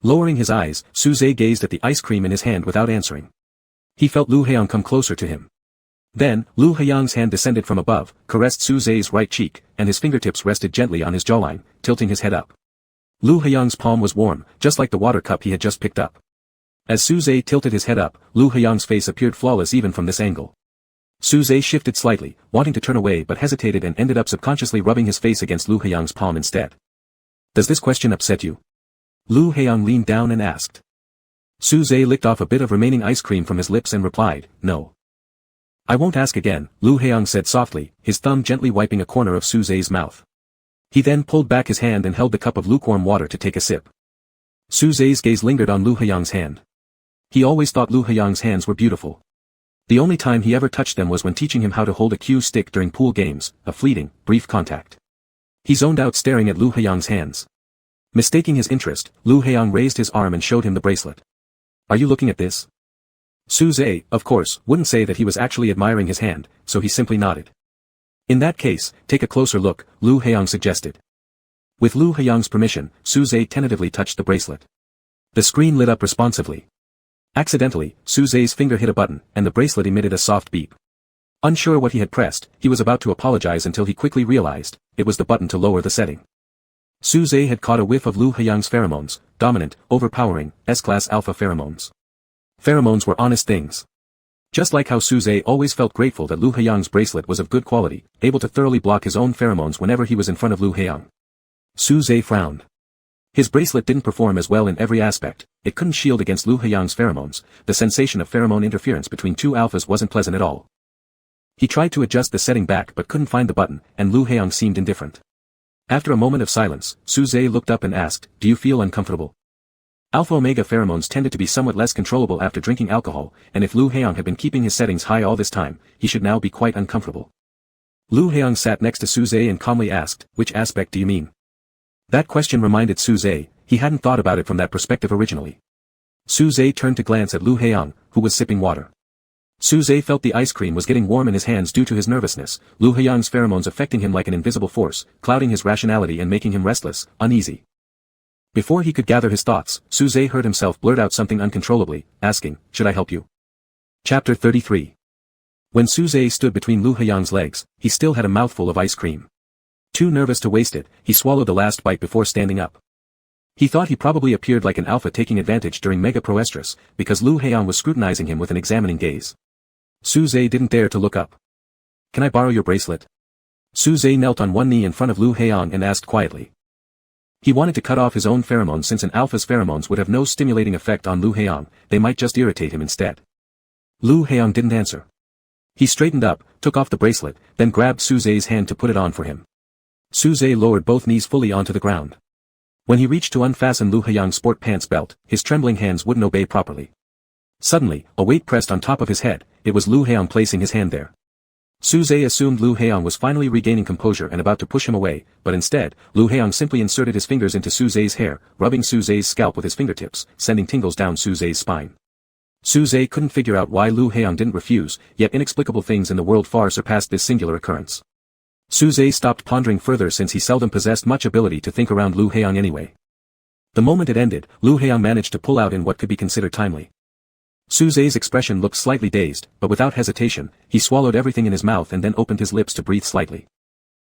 [SPEAKER 1] Lowering his eyes, Suze gazed at the ice cream in his hand without answering. He felt Lu Heong come closer to him. Then, Lu Heong's hand descended from above, caressed Suze's right cheek, and his fingertips rested gently on his jawline, tilting his head up. Lu Heong's palm was warm, just like the water cup he had just picked up. As Suze tilted his head up, Lu Heong's face appeared flawless even from this angle. Suze shifted slightly, wanting to turn away but hesitated and ended up subconsciously rubbing his face against Lu Heong's palm instead. Does this question upset you? Lu Heong leaned down and asked. Suze licked off a bit of remaining ice cream from his lips and replied, no. I won't ask again, Lu Heong said softly, his thumb gently wiping a corner of Suze's mouth. He then pulled back his hand and held the cup of lukewarm water to take a sip. Su Zhe's gaze lingered on Lu Heyang's hand. He always thought Lu Heyang's hands were beautiful. The only time he ever touched them was when teaching him how to hold a cue stick during pool games, a fleeting, brief contact. He zoned out staring at Lu Heyang's hands. Mistaking his interest, Lu Heyang raised his arm and showed him the bracelet. Are you looking at this? Su Zhe, of course, wouldn't say that he was actually admiring his hand, so he simply nodded. In that case, take a closer look, Lu Heyang suggested. With Lu Heyang's permission, Su Zhe tentatively touched the bracelet. The screen lit up responsively. Accidentally, Su Zhe's finger hit a button, and the bracelet emitted a soft beep. Unsure what he had pressed, he was about to apologize until he quickly realized, it was the button to lower the setting. Su Zhe had caught a whiff of Lu Heyang's pheromones, dominant, overpowering, S-class alpha pheromones. Pheromones were honest things. Just like how Su Zhe always felt grateful that Lu Heyang's bracelet was of good quality, able to thoroughly block his own pheromones whenever he was in front of Lu Heyang. Su Zhe frowned. His bracelet didn't perform as well in every aspect, it couldn't shield against Lu Heyang's pheromones, the sensation of pheromone interference between two alphas wasn't pleasant at all. He tried to adjust the setting back but couldn't find the button, and Lu Heyang seemed indifferent. After a moment of silence, Su Zhe looked up and asked, do you feel uncomfortable? Alpha-omega pheromones tended to be somewhat less controllable after drinking alcohol, and if Lu Heyang had been keeping his settings high all this time, he should now be quite uncomfortable. Lu Heyang sat next to Su Zhe and calmly asked, which aspect do you mean? That question reminded Su Zhe, he hadn't thought about it from that perspective originally. Su Zhe turned to glance at Lu Heyang, who was sipping water. Su Zhe felt the ice cream was getting warm in his hands due to his nervousness, Lu Heyang's pheromones affecting him like an invisible force, clouding his rationality and making him restless, uneasy. Before he could gather his thoughts, Su Zhe heard himself blurt out something uncontrollably, asking, should I help you? Chapter 33. When Su Zhe stood between Lu Heyang's legs, he still had a mouthful of ice cream. Too nervous to waste it, he swallowed the last bite before standing up. He thought he probably appeared like an alpha taking advantage during Mega Proestrus, because Lu Heyang was scrutinizing him with an examining gaze. Su Zhe didn't dare to look up. Can I borrow your bracelet? Su Zhe knelt on one knee in front of Lu Heyang and asked quietly. He wanted to cut off his own pheromones since an alpha's pheromones would have no stimulating effect on Lu Heyang, they might just irritate him instead. Lu Heyang didn't answer. He straightened up, took off the bracelet, then grabbed Su Zhe's hand to put it on for him. Su Zhe lowered both knees fully onto the ground. When he reached to unfasten Lu Heyang's sport pants belt, his trembling hands wouldn't obey properly. Suddenly, a weight pressed on top of his head, it was Lu Heyang placing his hand there. Su Zhe assumed Lu Heyang was finally regaining composure and about to push him away, but instead, Lu Heyang simply inserted his fingers into Su Zhe's hair, rubbing Su Zhe's scalp with his fingertips, sending tingles down Su Zhe's spine. Su Zhe couldn't figure out why Lu Heyang didn't refuse, yet inexplicable things in the world far surpassed this singular occurrence. Su Zhe stopped pondering further since he seldom possessed much ability to think around Lu Heyang anyway. The moment it ended, Lu Heyang managed to pull out in what could be considered timely. Su Zhe's expression looked slightly dazed, but without hesitation, he swallowed everything in his mouth and then opened his lips to breathe slightly.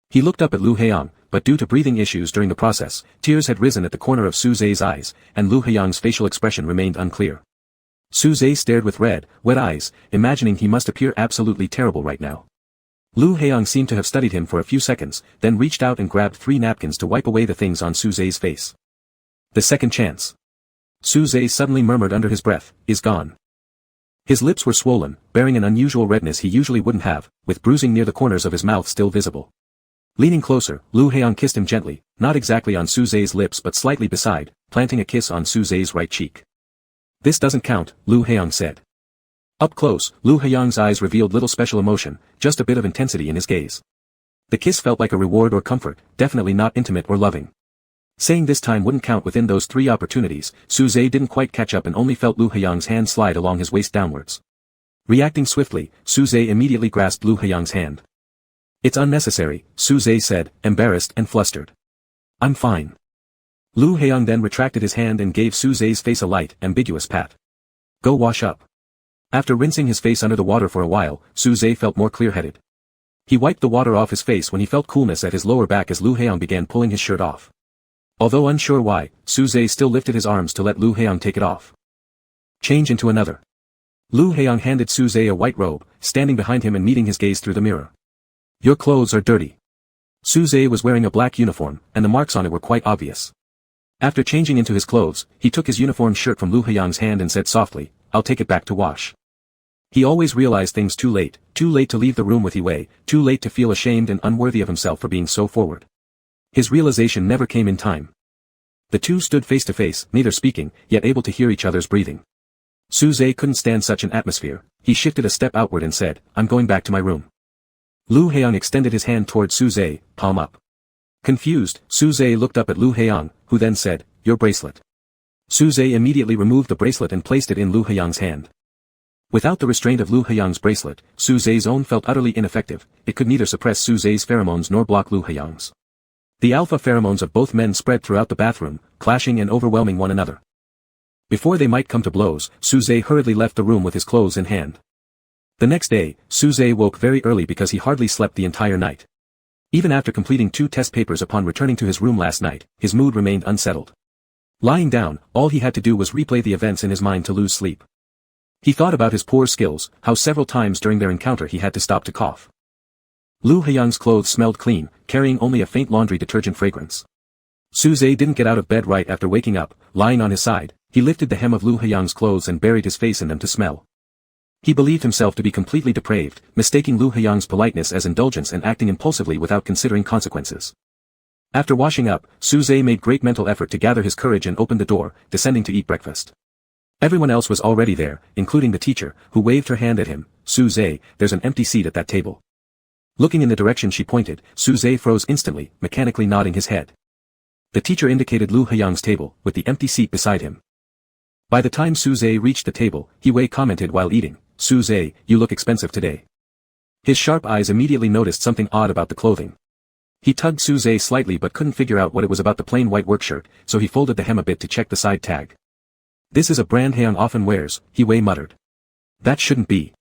[SPEAKER 1] He looked up at Lu Heyang, but due to breathing issues during the process, tears had risen at the corner of Su Zhe's eyes, and Lu Heyang's facial expression remained unclear. Su Zhe stared with red, wet eyes, imagining he must appear absolutely terrible right now. Lu Heyang seemed to have studied him for a few seconds, then reached out and grabbed 3 napkins to wipe away the things on Su Zhe's face. The second chance. Su Zhe suddenly murmured under his breath, is gone. His lips were swollen, bearing an unusual redness he usually wouldn't have, with bruising near the corners of his mouth still visible. Leaning closer, Lu Heyang kissed him gently, not exactly on Su Zhe's lips but slightly beside, planting a kiss on Su Zhe's right cheek. This doesn't count, Lu Heyang said. Up close, Lu Heyang's eyes revealed little special emotion, just a bit of intensity in his gaze. The kiss felt like a reward or comfort, definitely not intimate or loving. Saying this time wouldn't count within those 3 opportunities, Su Zhe didn't quite catch up and only felt Lu Heyang's hand slide along his waist downwards. Reacting swiftly, Su Zhe immediately grasped Lu Heyang's hand. It's unnecessary, Su Zhe said, embarrassed and flustered. I'm fine. Lu Heyang then retracted his hand and gave Su Zhe's face a light, ambiguous pat. Go wash up. After rinsing his face under the water for a while, Su Zhe felt more clear-headed. He wiped the water off his face when he felt coolness at his lower back as Lu Heyang began pulling his shirt off. Although unsure why, Su Zhe still lifted his arms to let Lu Heyang take it off. Change into another. Lu Heyang handed Su Zhe a white robe, standing behind him and meeting his gaze through the mirror. Your clothes are dirty. Su Zhe was wearing a black uniform, and the marks on it were quite obvious. After changing into his clothes, he took his uniform shirt from Lu Heyang's hand and said softly, I'll take it back to wash. He always realized things too late to leave the room with Yue, too late to feel ashamed and unworthy of himself for being so forward. His realization never came in time. The two stood face to face, neither speaking, yet able to hear each other's breathing. Suze couldn't stand such an atmosphere. He shifted a step outward and said, "I'm going back to my room." Lu Haiyang extended his hand toward Suze, palm up. Confused, Suze looked up at Lu Haiyang, who then said, "Your bracelet." Suze immediately removed the bracelet and placed it in Lu Haiyang's hand. Without the restraint of Lu Haiyang's bracelet, Suze's own felt utterly ineffective. It could neither suppress Suze's pheromones nor block Lu Haiyang's. The alpha pheromones of both men spread throughout the bathroom, clashing and overwhelming one another. Before they might come to blows, Suze hurriedly left the room with his clothes in hand. The next day, Suze woke very early because he hardly slept the entire night. Even after completing 2 test papers upon returning to his room last night, his mood remained unsettled. Lying down, all he had to do was replay the events in his mind to lose sleep. He thought about his poor skills, how several times during their encounter he had to stop to cough. Lu Haiyang's clothes smelled clean, carrying only a faint laundry detergent fragrance. Suze didn't get out of bed right after waking up. Lying on his side, he lifted the hem of Lu Haiyang's clothes and buried his face in them to smell. He believed himself to be completely depraved, mistaking Lu Haiyang's politeness as indulgence and acting impulsively without considering consequences. After washing up, Suze made great mental effort to gather his courage and opened the door, descending to eat breakfast. Everyone else was already there, including the teacher, who waved her hand at him. "Suze, there's an empty seat at that table." Looking in the direction she pointed, Suze froze instantly, mechanically nodding his head. The teacher indicated Lu Haiyang's table, with the empty seat beside him. By the time Suze reached the table, Wei commented while eating, "Suze, you look expensive today." His sharp eyes immediately noticed something odd about the clothing. He tugged Suze slightly but couldn't figure out what it was about the plain white work shirt, so he folded the hem a bit to check the side tag. "This is a brand Haiyang often wears," Wei muttered. "That shouldn't be."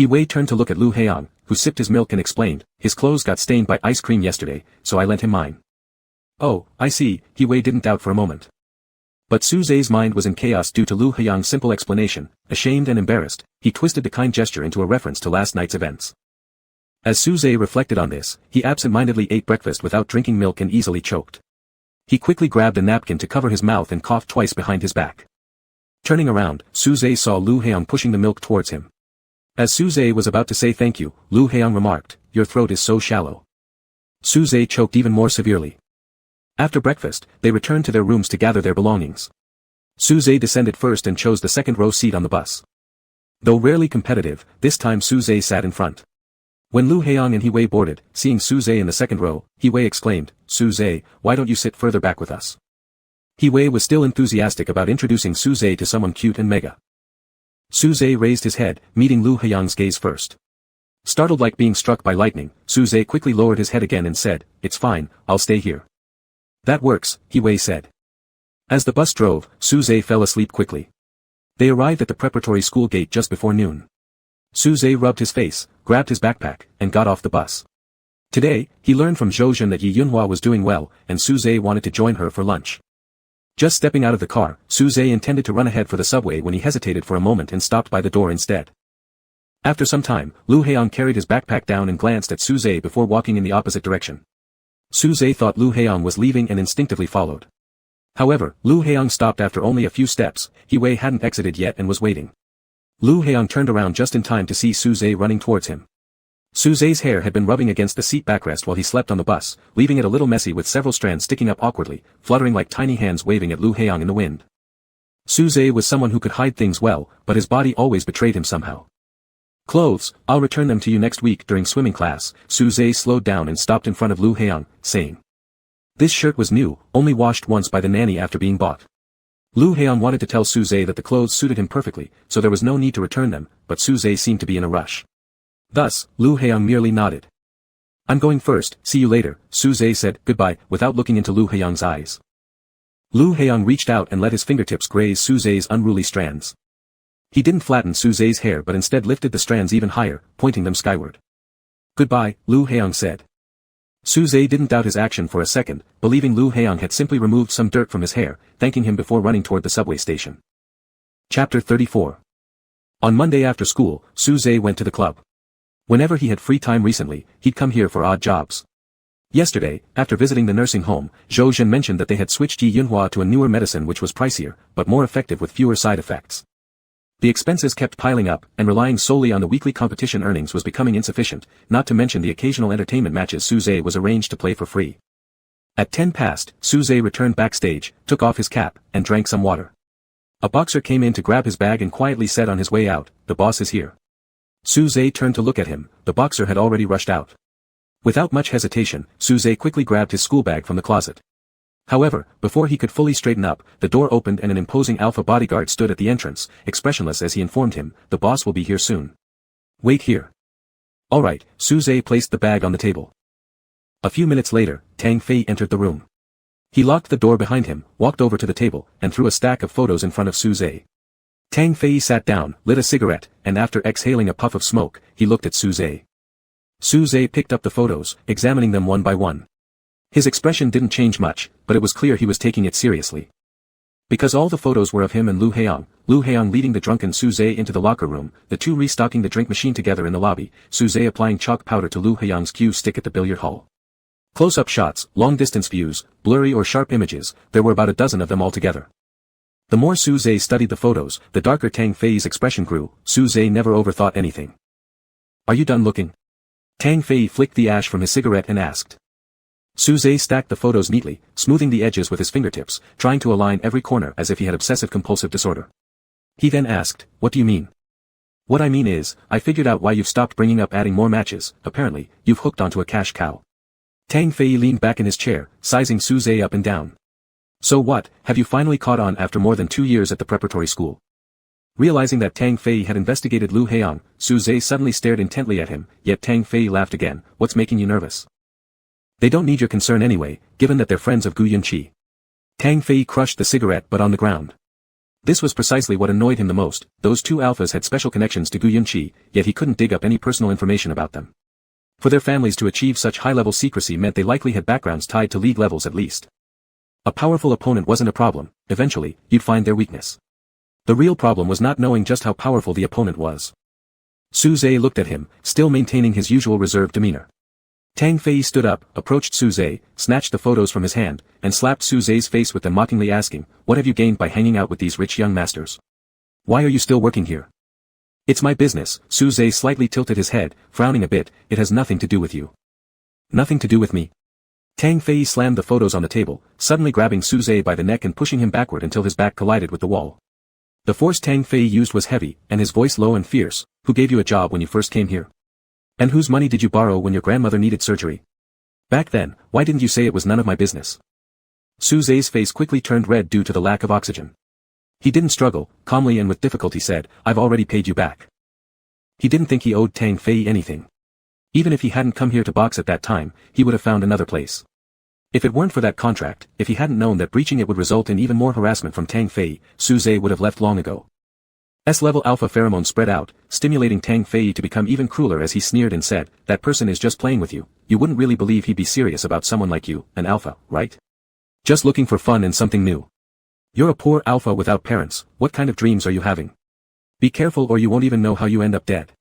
[SPEAKER 1] Wei turned to look at Lu Haiyang, who sipped his milk and explained, "His clothes got stained by ice cream yesterday, so I lent him mine." "Oh, I see," Wei didn't doubt for a moment. But Suze's mind was in chaos due to Lu Haiyang's simple explanation. Ashamed and embarrassed, he twisted the kind gesture into a reference to last night's events. As Suze reflected on this, he absent-mindedly ate breakfast without drinking milk and easily choked. He quickly grabbed a napkin to cover his mouth and coughed twice behind his back. Turning around, Suze saw Lu Haiyang pushing the milk towards him. As Suze was about to say thank you, Lu Haiyang remarked, "Your throat is so shallow." Suze choked even more severely. After breakfast, they returned to their rooms to gather their belongings. Suze descended first and chose the second-row seat on the bus. Though rarely competitive, this time Suze sat in front. When Lu Haiyang and Wei boarded, seeing Suze in the second row, Wei exclaimed, "Suze, why don't you sit further back with us?" Wei was still enthusiastic about introducing Suze to someone cute and mega. Suze raised his head, meeting Lu Haiyang's gaze first. Startled like being struck by lightning, Suze quickly lowered his head again and said, "It's fine, I'll stay here." "That works," Wei said. As the bus drove, Suze fell asleep quickly. They arrived at the preparatory school gate just before noon. Suze rubbed his face, grabbed his backpack, and got off the bus. Today, he learned from Zhou that Yi Yunhua was doing well, and Suze wanted to join her for lunch. Just stepping out of the car, Suze intended to run ahead for the subway when he hesitated for a moment and stopped by the door instead. After some time, Lu Haiyang carried his backpack down and glanced at Suze before walking in the opposite direction. Suze thought Lu Haiyang was leaving and instinctively followed. However, Lu Haiyang stopped after only a few steps. Wei hadn't exited yet and was waiting. Lu Haiyang turned around just in time to see Suze running towards him. Suze's hair had been rubbing against the seat backrest while he slept on the bus, leaving it a little messy with several strands sticking up awkwardly, fluttering like tiny hands waving at Lu Haiyang in the wind. Suze was someone who could hide things well, but his body always betrayed him somehow. "Clothes, I'll return them to you next week during swimming class." Suze slowed down and stopped in front of Lu Haiyang, saying. This shirt was new, only washed once by the nanny after being bought. Lu Haiyang wanted to tell Suze that the clothes suited him perfectly, so there was no need to return them, but Suze seemed to be in a rush. Thus, Lu Haiyang merely nodded. "I'm going first, see you later," Suze said goodbye, without looking into Lu Haiyang's eyes. Lu Haiyang reached out and let his fingertips graze Suze's unruly strands. He didn't flatten Suze's hair but instead lifted the strands even higher, pointing them skyward. "Goodbye," Lu Haiyang said. Suze didn't doubt his action for a second, believing Lu Haiyang had simply removed some dirt from his hair, thanking him before running toward the subway station. Chapter 34. On Monday after school, Suze went to the club. Whenever he had free time recently, he'd come here for odd jobs. Yesterday, after visiting the nursing home, Zhou mentioned that they had switched Yi Yunhua to a newer medicine which was pricier, but more effective with fewer side effects. The expenses kept piling up, and relying solely on the weekly competition earnings was becoming insufficient, not to mention the occasional entertainment matches Suze was arranged to play for free. At 10 past, Suze returned backstage, took off his cap, and drank some water. A boxer came in to grab his bag and quietly said on his way out, "The boss is here." Suze turned to look at him, the boxer had already rushed out. Without much hesitation, Suze quickly grabbed his school bag from the closet. However, before he could fully straighten up, the door opened and an imposing alpha bodyguard stood at the entrance, expressionless as he informed him, "The boss will be here soon. Wait here." Alright, Suze placed the bag on the table. A few minutes later, Tang Fei entered the room. He locked the door behind him, walked over to the table, and threw a stack of photos in front of Suze. Tang Fei sat down, lit a cigarette, and after exhaling a puff of smoke, he looked at Suze. Suze picked up the photos, examining them one by one. His expression didn't change much, but it was clear he was taking it seriously. Because all the photos were of him and Lu Haiyang leading the drunken Suze into the locker room, the two restocking the drink machine together in the lobby, Suze applying chalk powder to Lu Haiyang's cue stick at the billiard hall. Close-up shots, long-distance views, blurry or sharp images, there were about a dozen of them altogether. The more Suze studied the photos, the darker Tang Fei's expression grew. Suze never overthought anything. "Are you done looking?" Tang Fei flicked the ash from his cigarette and asked. Suze stacked the photos neatly, smoothing the edges with his fingertips, trying to align every corner as if he had obsessive-compulsive disorder. He then asked, "What do you mean?" "What I mean is, I figured out why you've stopped bringing up adding more matches. Apparently, you've hooked onto a cash cow." Tang Fei leaned back in his chair, sizing Suze up and down. "So what, have you finally caught on after more than 2 years at the preparatory school?" Realizing that Tang Fei had investigated Lu Haiyang, Suze suddenly stared intently at him, yet Tang Fei laughed again. "What's making you nervous?" "They don't need your concern anyway, given that they're friends of Gu Yunqi." Tang Fei crushed the cigarette butt on the ground. This was precisely what annoyed him the most. Those two alphas had special connections to Gu Yunqi, yet he couldn't dig up any personal information about them. For their families to achieve such high-level secrecy meant they likely had backgrounds tied to league levels at least. A powerful opponent wasn't a problem, eventually, you'd find their weakness. The real problem was not knowing just how powerful the opponent was. Suze looked at him, still maintaining his usual reserved demeanor. Tang Fei stood up, approached Suze, snatched the photos from his hand, and slapped Suze's face with them, mockingly asking, "What have you gained by hanging out with these rich young masters? Why are you still working here?" "It's my business." Suze slightly tilted his head, frowning a bit. "It has nothing to do with you." "Nothing to do with me?" Tang Fei slammed the photos on the table, suddenly grabbing Suze by the neck and pushing him backward until his back collided with the wall. The force Tang Fei used was heavy, and his voice low and fierce. "Who gave you a job when you first came here? And whose money did you borrow when your grandmother needed surgery? Back then, why didn't you say it was none of my business?" Suze's face quickly turned red due to the lack of oxygen. He didn't struggle, calmly and with difficulty said, "I've already paid you back." He didn't think he owed Tang Fei anything. Even if he hadn't come here to box at that time, he would have found another place. If it weren't for that contract, if he hadn't known that breaching it would result in even more harassment from Tang Fei, Suze would have left long ago. S-level alpha pheromone spread out, stimulating Tang Fei to become even crueler as he sneered and said, "That person is just playing with you. You wouldn't really believe he'd be serious about someone like you, an alpha, right? Just looking for fun and something new. You're a poor alpha without parents. What kind of dreams are you having? Be careful or you won't even know how you end up dead."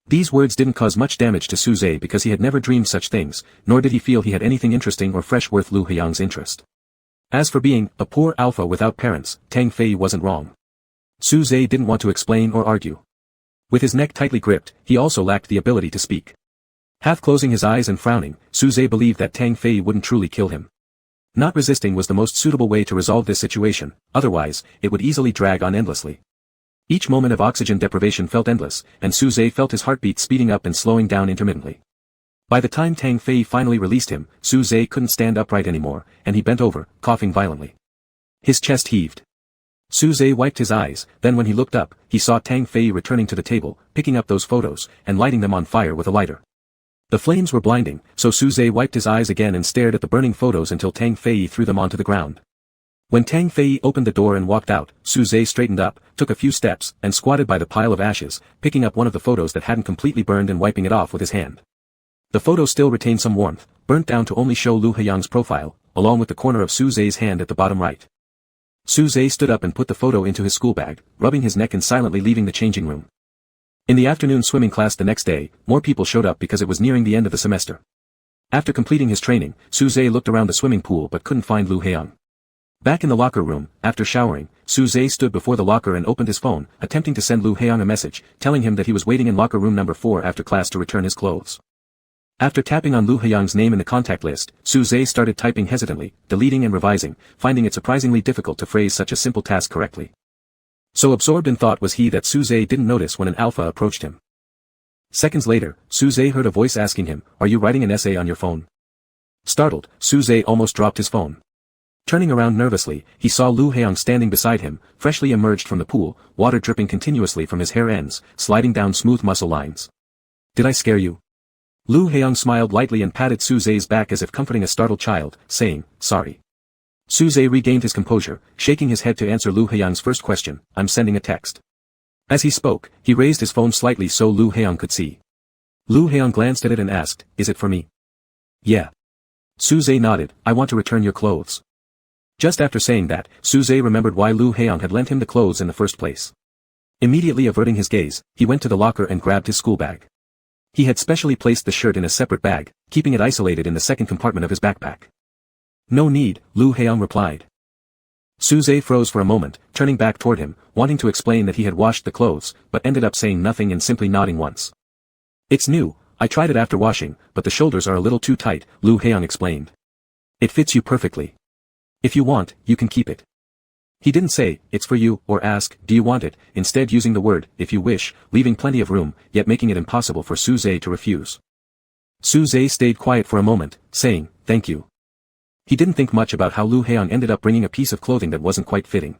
[SPEAKER 1] These words didn't cause much damage to Suze because he had never dreamed such things, nor did he feel he had anything interesting or fresh worth Lu Haiyang's interest. As for being a poor alpha without parents, Tang Fei wasn't wrong. Suze didn't want to explain or argue. With his neck tightly gripped, he also lacked the ability to speak. Half closing his eyes and frowning, Suze believed that Tang Fei wouldn't truly kill him. Not resisting was the most suitable way to resolve this situation, otherwise, it would easily drag on endlessly. Each moment of oxygen deprivation felt endless, and Suze felt his heartbeat speeding up and slowing down intermittently. By the time Tang Fei finally released him, Suze couldn't stand upright anymore, and he bent over, coughing violently. His chest heaved. Suze wiped his eyes, then when he looked up, he saw Tang Fei returning to the table, picking up those photos, and lighting them on fire with a lighter. The flames were blinding, so Suze wiped his eyes again and stared at the burning photos until Tang Fei threw them onto the ground. When Tang Fei opened the door and walked out, Suze straightened up, took a few steps, and squatted by the pile of ashes, picking up one of the photos that hadn't completely burned and wiping it off with his hand. The photo still retained some warmth, burnt down to only show Lu Haiyang's profile, along with the corner of Suze's hand at the bottom right. Suze stood up and put the photo into his school bag, rubbing his neck and silently leaving the changing room. In the afternoon swimming class the next day, more people showed up because it was nearing the end of the semester. After completing his training, Suze looked around the swimming pool but couldn't find Lu Haiyang. Back in the locker room, after showering, Suze stood before the locker and opened his phone, attempting to send Lu Haiyang a message, telling him that he was waiting in locker room number 4 after class to return his clothes. After tapping on Lu Heyang's name in the contact list, Su Zhe started typing hesitantly, deleting and revising, finding it surprisingly difficult to phrase such a simple task correctly. So absorbed in thought was he that Su Zhe didn't notice when an alpha approached him. Seconds later, Su Zhe heard a voice asking him, "Are you writing an essay on your phone?" Startled, Su Zhe almost dropped his phone. Turning around nervously, he saw Lu Heyang standing beside him, freshly emerged from the pool, water dripping continuously from his hair ends, sliding down smooth muscle lines. "Did I scare you?" Lu Heyang smiled lightly and patted Su Zhe's back as if comforting a startled child, saying, "Sorry." Su Zhe regained his composure, shaking his head to answer Lu Heyang's first question, "I'm sending a text." As he spoke, he raised his phone slightly so Lu Heyang could see. Lu Heyang glanced at it and asked, "Is it for me?" "Yeah." Su Zhe nodded, "I want to return your clothes." Just after saying that, Su Zhe remembered why Lu Heyang had lent him the clothes in the first place. Immediately averting his gaze, he went to the locker and grabbed his school bag. He had specially placed the shirt in a separate bag, keeping it isolated in the second compartment of his backpack. "No need," Lu Heyang replied. Su Zhe froze for a moment, turning back toward him, wanting to explain that he had washed the clothes, but ended up saying nothing and simply nodding once. "It's new, I tried it after washing, but the shoulders are a little too tight," Lu Heyang explained. "It fits you perfectly. If you want, you can keep it." He didn't say, "It's for you," or ask, "Do you want it," instead using the word, "if you wish," leaving plenty of room, yet making it impossible for Su Zhe to refuse. Su Zhe stayed quiet for a moment, saying, "Thank you." He didn't think much about how Lu Heyang ended up bringing a piece of clothing that wasn't quite fitting.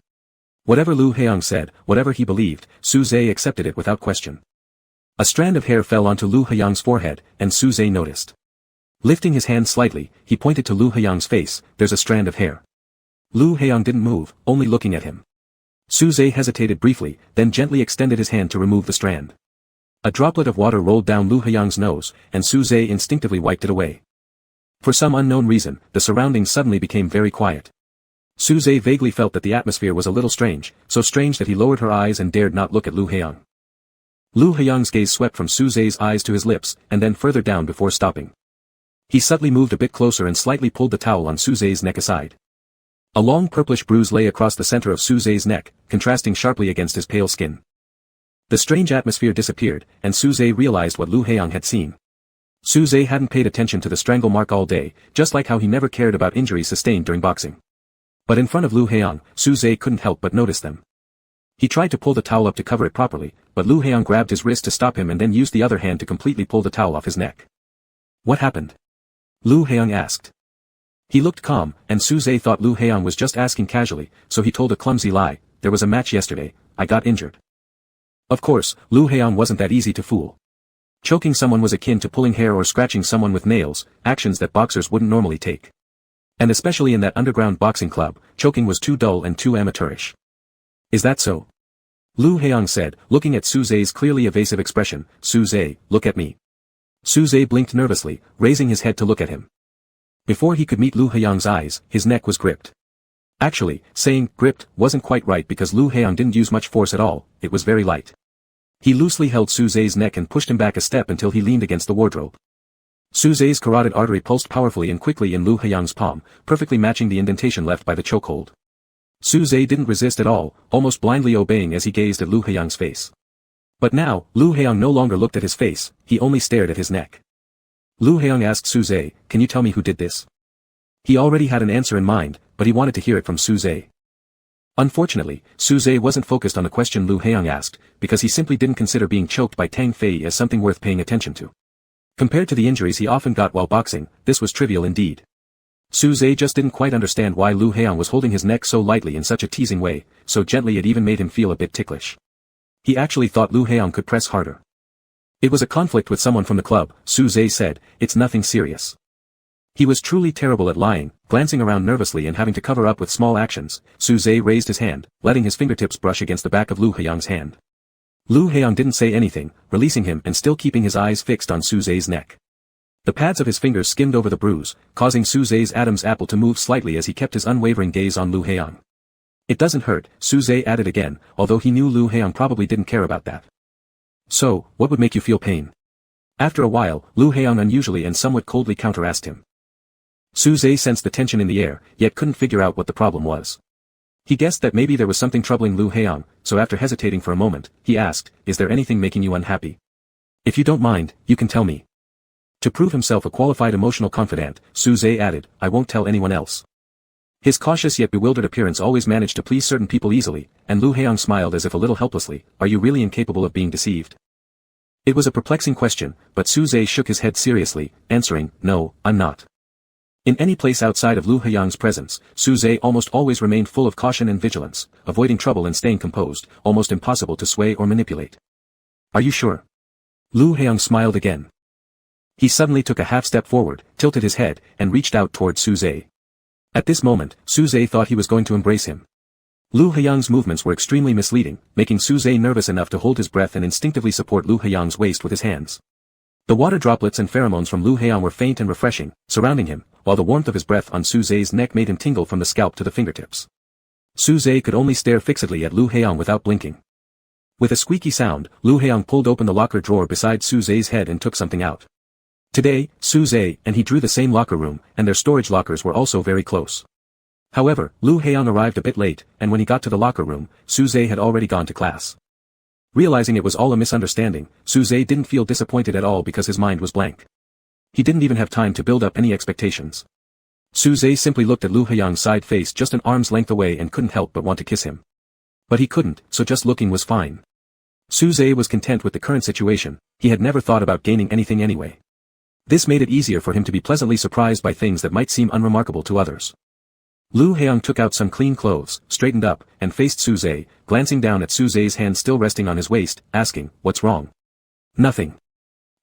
[SPEAKER 1] Whatever Lu Heyang said, whatever he believed, Su Zhe accepted it without question. A strand of hair fell onto Lu Heyang's forehead, and Su Zhe noticed. Lifting his hand slightly, he pointed to Lu Heyang's face, "There's a strand of hair." Lu Heyang didn't move, only looking at him. Su Zhe hesitated briefly, then gently extended his hand to remove the strand. A droplet of water rolled down Lu Heyang's nose, and Su Zhe instinctively wiped it away. For some unknown reason, the surroundings suddenly became very quiet. Su Zhe vaguely felt that the atmosphere was a little strange, so strange that he lowered her eyes and dared not look at Lu Heyang. Lu Heyang's gaze swept from Su Zhe's eyes to his lips, and then further down before stopping. He subtly moved a bit closer and slightly pulled the towel on Su Zhe's neck aside. A long purplish bruise lay across the center of Su Zhe's neck, contrasting sharply against his pale skin. The strange atmosphere disappeared, and Su Zhe realized what Lu Heyang had seen. Su Zhe hadn't paid attention to the strangle mark all day, just like how he never cared about injuries sustained during boxing. But in front of Lu Heyang, Su Zhe couldn't help but notice them. He tried to pull the towel up to cover it properly, but Lu Heyang grabbed his wrist to stop him and then used the other hand to completely pull the towel off his neck. "What happened?" Lu Heyang asked. He looked calm, and Su Zhe thought Lu Heyang was just asking casually, so he told a clumsy lie, "There was a match yesterday, I got injured." Of course, Lu Heyang wasn't that easy to fool. Choking someone was akin to pulling hair or scratching someone with nails, actions that boxers wouldn't normally take. And especially in that underground boxing club, choking was too dull and too amateurish. "Is that so?" Lu Heyang said, looking at Su Zhe's clearly evasive expression, "Su Zhe, look at me." Su Zhe blinked nervously, raising his head to look at him. Before he could meet Lu Heyang's eyes, his neck was gripped. Actually, saying gripped wasn't quite right because Lu Heyang didn't use much force at all, it was very light. He loosely held Su Zhe's neck and pushed him back a step until he leaned against the wardrobe. Su Zhe's carotid artery pulsed powerfully and quickly in Lu Heyang's palm, perfectly matching the indentation left by the chokehold. Su Zhe didn't resist at all, almost blindly obeying as he gazed at Lu Heyang's face. But now, Lu Heyang no longer looked at his face, he only stared at his neck. Lu Heyang asked Su Zhe, "Can you tell me who did this?" He already had an answer in mind, but he wanted to hear it from Su Zhe. Unfortunately, Su Zhe wasn't focused on the question Lu Heyang asked, because he simply didn't consider being choked by Tang Fei as something worth paying attention to. Compared to the injuries he often got while boxing, this was trivial indeed. Su Zhe just didn't quite understand why Lu Heyang was holding his neck so lightly in such a teasing way, so gently it even made him feel a bit ticklish. He actually thought Lu Heyang could press harder. "It was a conflict with someone from the club," Su Zhe said, "it's nothing serious." He was truly terrible at lying, glancing around nervously and having to cover up with small actions. Su Zhe raised his hand, letting his fingertips brush against the back of Lu Heyang's hand. Lu Heyang didn't say anything, releasing him and still keeping his eyes fixed on Su Zhe's neck. The pads of his fingers skimmed over the bruise, causing Su Zhe's Adam's apple to move slightly as he kept his unwavering gaze on Lu Heyang. "It doesn't hurt," Su Zhe added again, although he knew Lu Heyang probably didn't care about that. "So, what would make you feel pain?" After a while, Lu Heyang unusually and somewhat coldly counter-asked him. Su Zhe sensed the tension in the air, yet couldn't figure out what the problem was. He guessed that maybe there was something troubling Lu Heyang, so after hesitating for a moment, he asked, "Is there anything making you unhappy? If you don't mind, you can tell me." To prove himself a qualified emotional confidant, Su-zhe added, I won't tell anyone else. His cautious yet bewildered appearance always managed to please certain people easily, and Lu Heong smiled as if a little helplessly, are you really incapable of being deceived? It was a perplexing question, but Su-zhe shook his head seriously, answering, no, I'm not. In any place outside of Lu Heong's presence, Su-zhe almost always remained full of caution and vigilance, avoiding trouble and staying composed, almost impossible to sway or manipulate. Are you sure? Lu Heong smiled again. He suddenly took a half step forward, tilted his head, and reached out toward Su-zhe. At this moment, Su-zhe thought he was going to embrace him. Lu Heong's movements were extremely misleading, making Su-zhe nervous enough to hold his breath and instinctively support Lu Heong's waist with his hands. The water droplets and pheromones from Lu Heong were faint and refreshing, surrounding him, while the warmth of his breath on Su-zhe's neck made him tingle from the scalp to the fingertips. Su-zhe could only stare fixedly at Lu Heong without blinking. With a squeaky sound, Lu Heong pulled open the locker drawer beside Su-zhe's head and took something out. Today, Su-zhe and he drew the same locker room, and their storage lockers were also very close. However, Lu Heong arrived a bit late, and when he got to the locker room, Su-zhe had already gone to class. Realizing it was all a misunderstanding, Su-zhe didn't feel disappointed at all because his mind was blank. He didn't even have time to build up any expectations. Su-zhe simply looked at Lu Heong's side face just an arm's length away and couldn't help but want to kiss him. But he couldn't, so just looking was fine. Su-zhe was content with the current situation, he had never thought about gaining anything anyway. This made it easier for him to be pleasantly surprised by things that might seem unremarkable to others. Lu Heong took out some clean clothes, straightened up, and faced Su-zhe, glancing down at Su-zhe's hand still resting on his waist, asking, what's wrong? Nothing.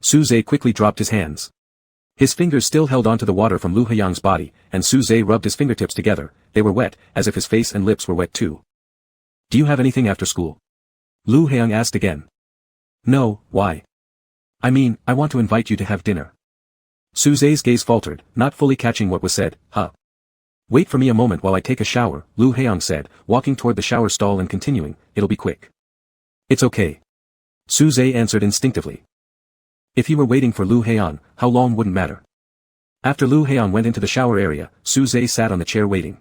[SPEAKER 1] Su-zhe quickly dropped his hands. His fingers still held onto the water from Lu Heong's body, and Su-zhe rubbed his fingertips together, they were wet, as if his face and lips were wet too. Do you have anything after school? Lu Heong asked again. No, why? I mean, I want to invite you to have dinner. Su-zhe's gaze faltered, not fully catching what was said, huh? Wait for me a moment while I take a shower, Lu Heong said, walking toward the shower stall and continuing, it'll be quick. It's okay. Su-zhe answered instinctively. If he were waiting for Lu Heong, how long wouldn't matter. After Lu Heong went into the shower area, Su-zhe sat on the chair waiting.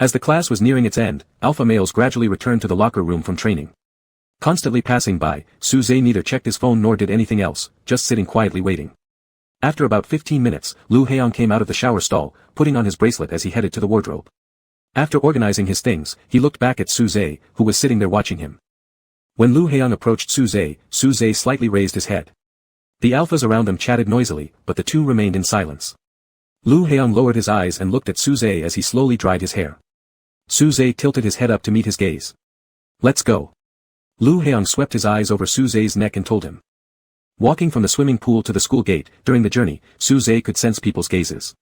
[SPEAKER 1] As the class was nearing its end, alpha males gradually returned to the locker room from training. Constantly passing by, Su-zhe neither checked his phone nor did anything else, just sitting quietly waiting. After about 15 minutes, Lu Heong came out of the shower stall, putting on his bracelet as he headed to the wardrobe. After organizing his things, he looked back at Su-zhe, who was sitting there watching him. When Lu Heong approached Su-zhe, Su-zhe slightly raised his head. The alphas around them chatted noisily, but the two remained in silence. Lu Heong lowered his eyes and looked at Su-zhe as he slowly dried his hair. Su-zhe tilted his head up to meet his gaze. Let's go. Lu Heong swept his eyes over Su-zhe's neck and told him. Walking from the swimming pool to the school gate, during the journey, Su-zhe could sense people's gazes.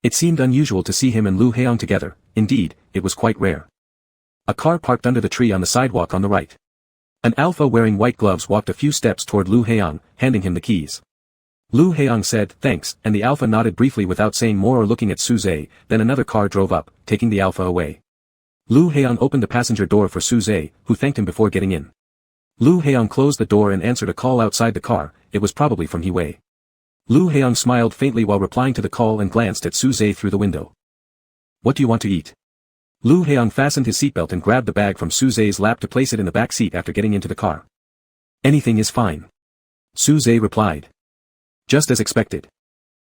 [SPEAKER 1] It seemed unusual to see him and Lu Heong together, indeed, it was quite rare. A car parked under the tree on the sidewalk on the right. An alpha wearing white gloves walked a few steps toward Lu Heong, handing him the keys. Lu Heong said, thanks, and the alpha nodded briefly without saying more or looking at Su-zhe, then another car drove up, taking the alpha away. Lu Heong opened the passenger door for Su-zhe, who thanked him before getting in. Lu Heong closed the door and answered a call outside the car, it was probably from Hee-wei. Lu Heong smiled faintly while replying to the call and glanced at Su-zhe through the window. What do you want to eat? Lu Heong fastened his seatbelt and grabbed the bag from Su-zhe's lap to place it in the back seat after getting into the car. Anything is fine. Su-zhe replied. Just as expected.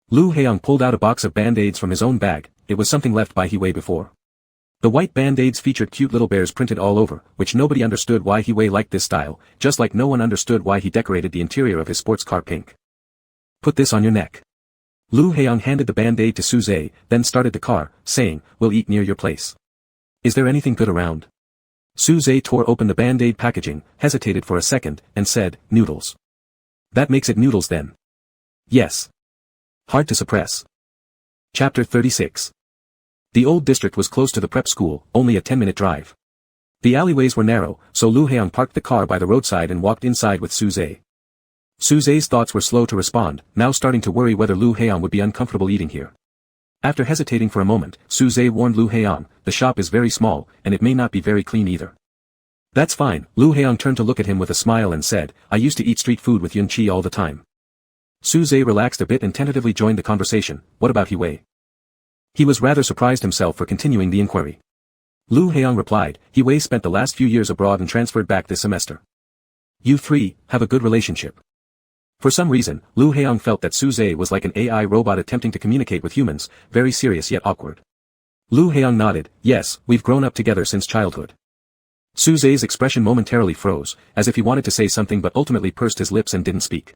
[SPEAKER 1] Lu Heong pulled out a box of band-aids from his own bag, it was something left by Hee-wei before. The white band-aids featured cute little bears printed all over, which nobody understood why Hee-wei liked this style, just like no one understood why he decorated the interior of his sports car pink. Put this on your neck. Lu Heong handed the band-aid to Su-zhe, then started the car, saying, we'll eat near your place. Is there anything good around? Su-zhe tore open the band-aid packaging, hesitated for a second, and said, noodles. That makes it noodles then. Yes. Hard to suppress. Chapter 36. The old district was close to the prep school, only a 10-minute drive. The alleyways were narrow, so Lu Heong parked the car by the roadside and walked inside with Su-zhe. Su-zhe's thoughts were slow to respond, now starting to worry whether Lu Heong would be uncomfortable eating here. After hesitating for a moment, Su-zhe warned Lu Heong, the shop is very small, and it may not be very clean either. That's fine, Lu Heong turned to look at him with a smile and said, I used to eat street food with Yun-chi all the time. Su-zhe relaxed a bit and tentatively joined the conversation, what about Hee-wei? He was rather surprised himself for continuing the inquiry. Lu Heong replied, Hee-wei spent the last few years abroad and transferred back this semester. You three have a good relationship. For some reason, Lu Heong felt that Suze was like an AI robot attempting to communicate with humans, very serious yet awkward. Lu Heong nodded, yes, we've grown up together since childhood. Suze's expression momentarily froze, as if he wanted to say something but ultimately pursed his lips and didn't speak.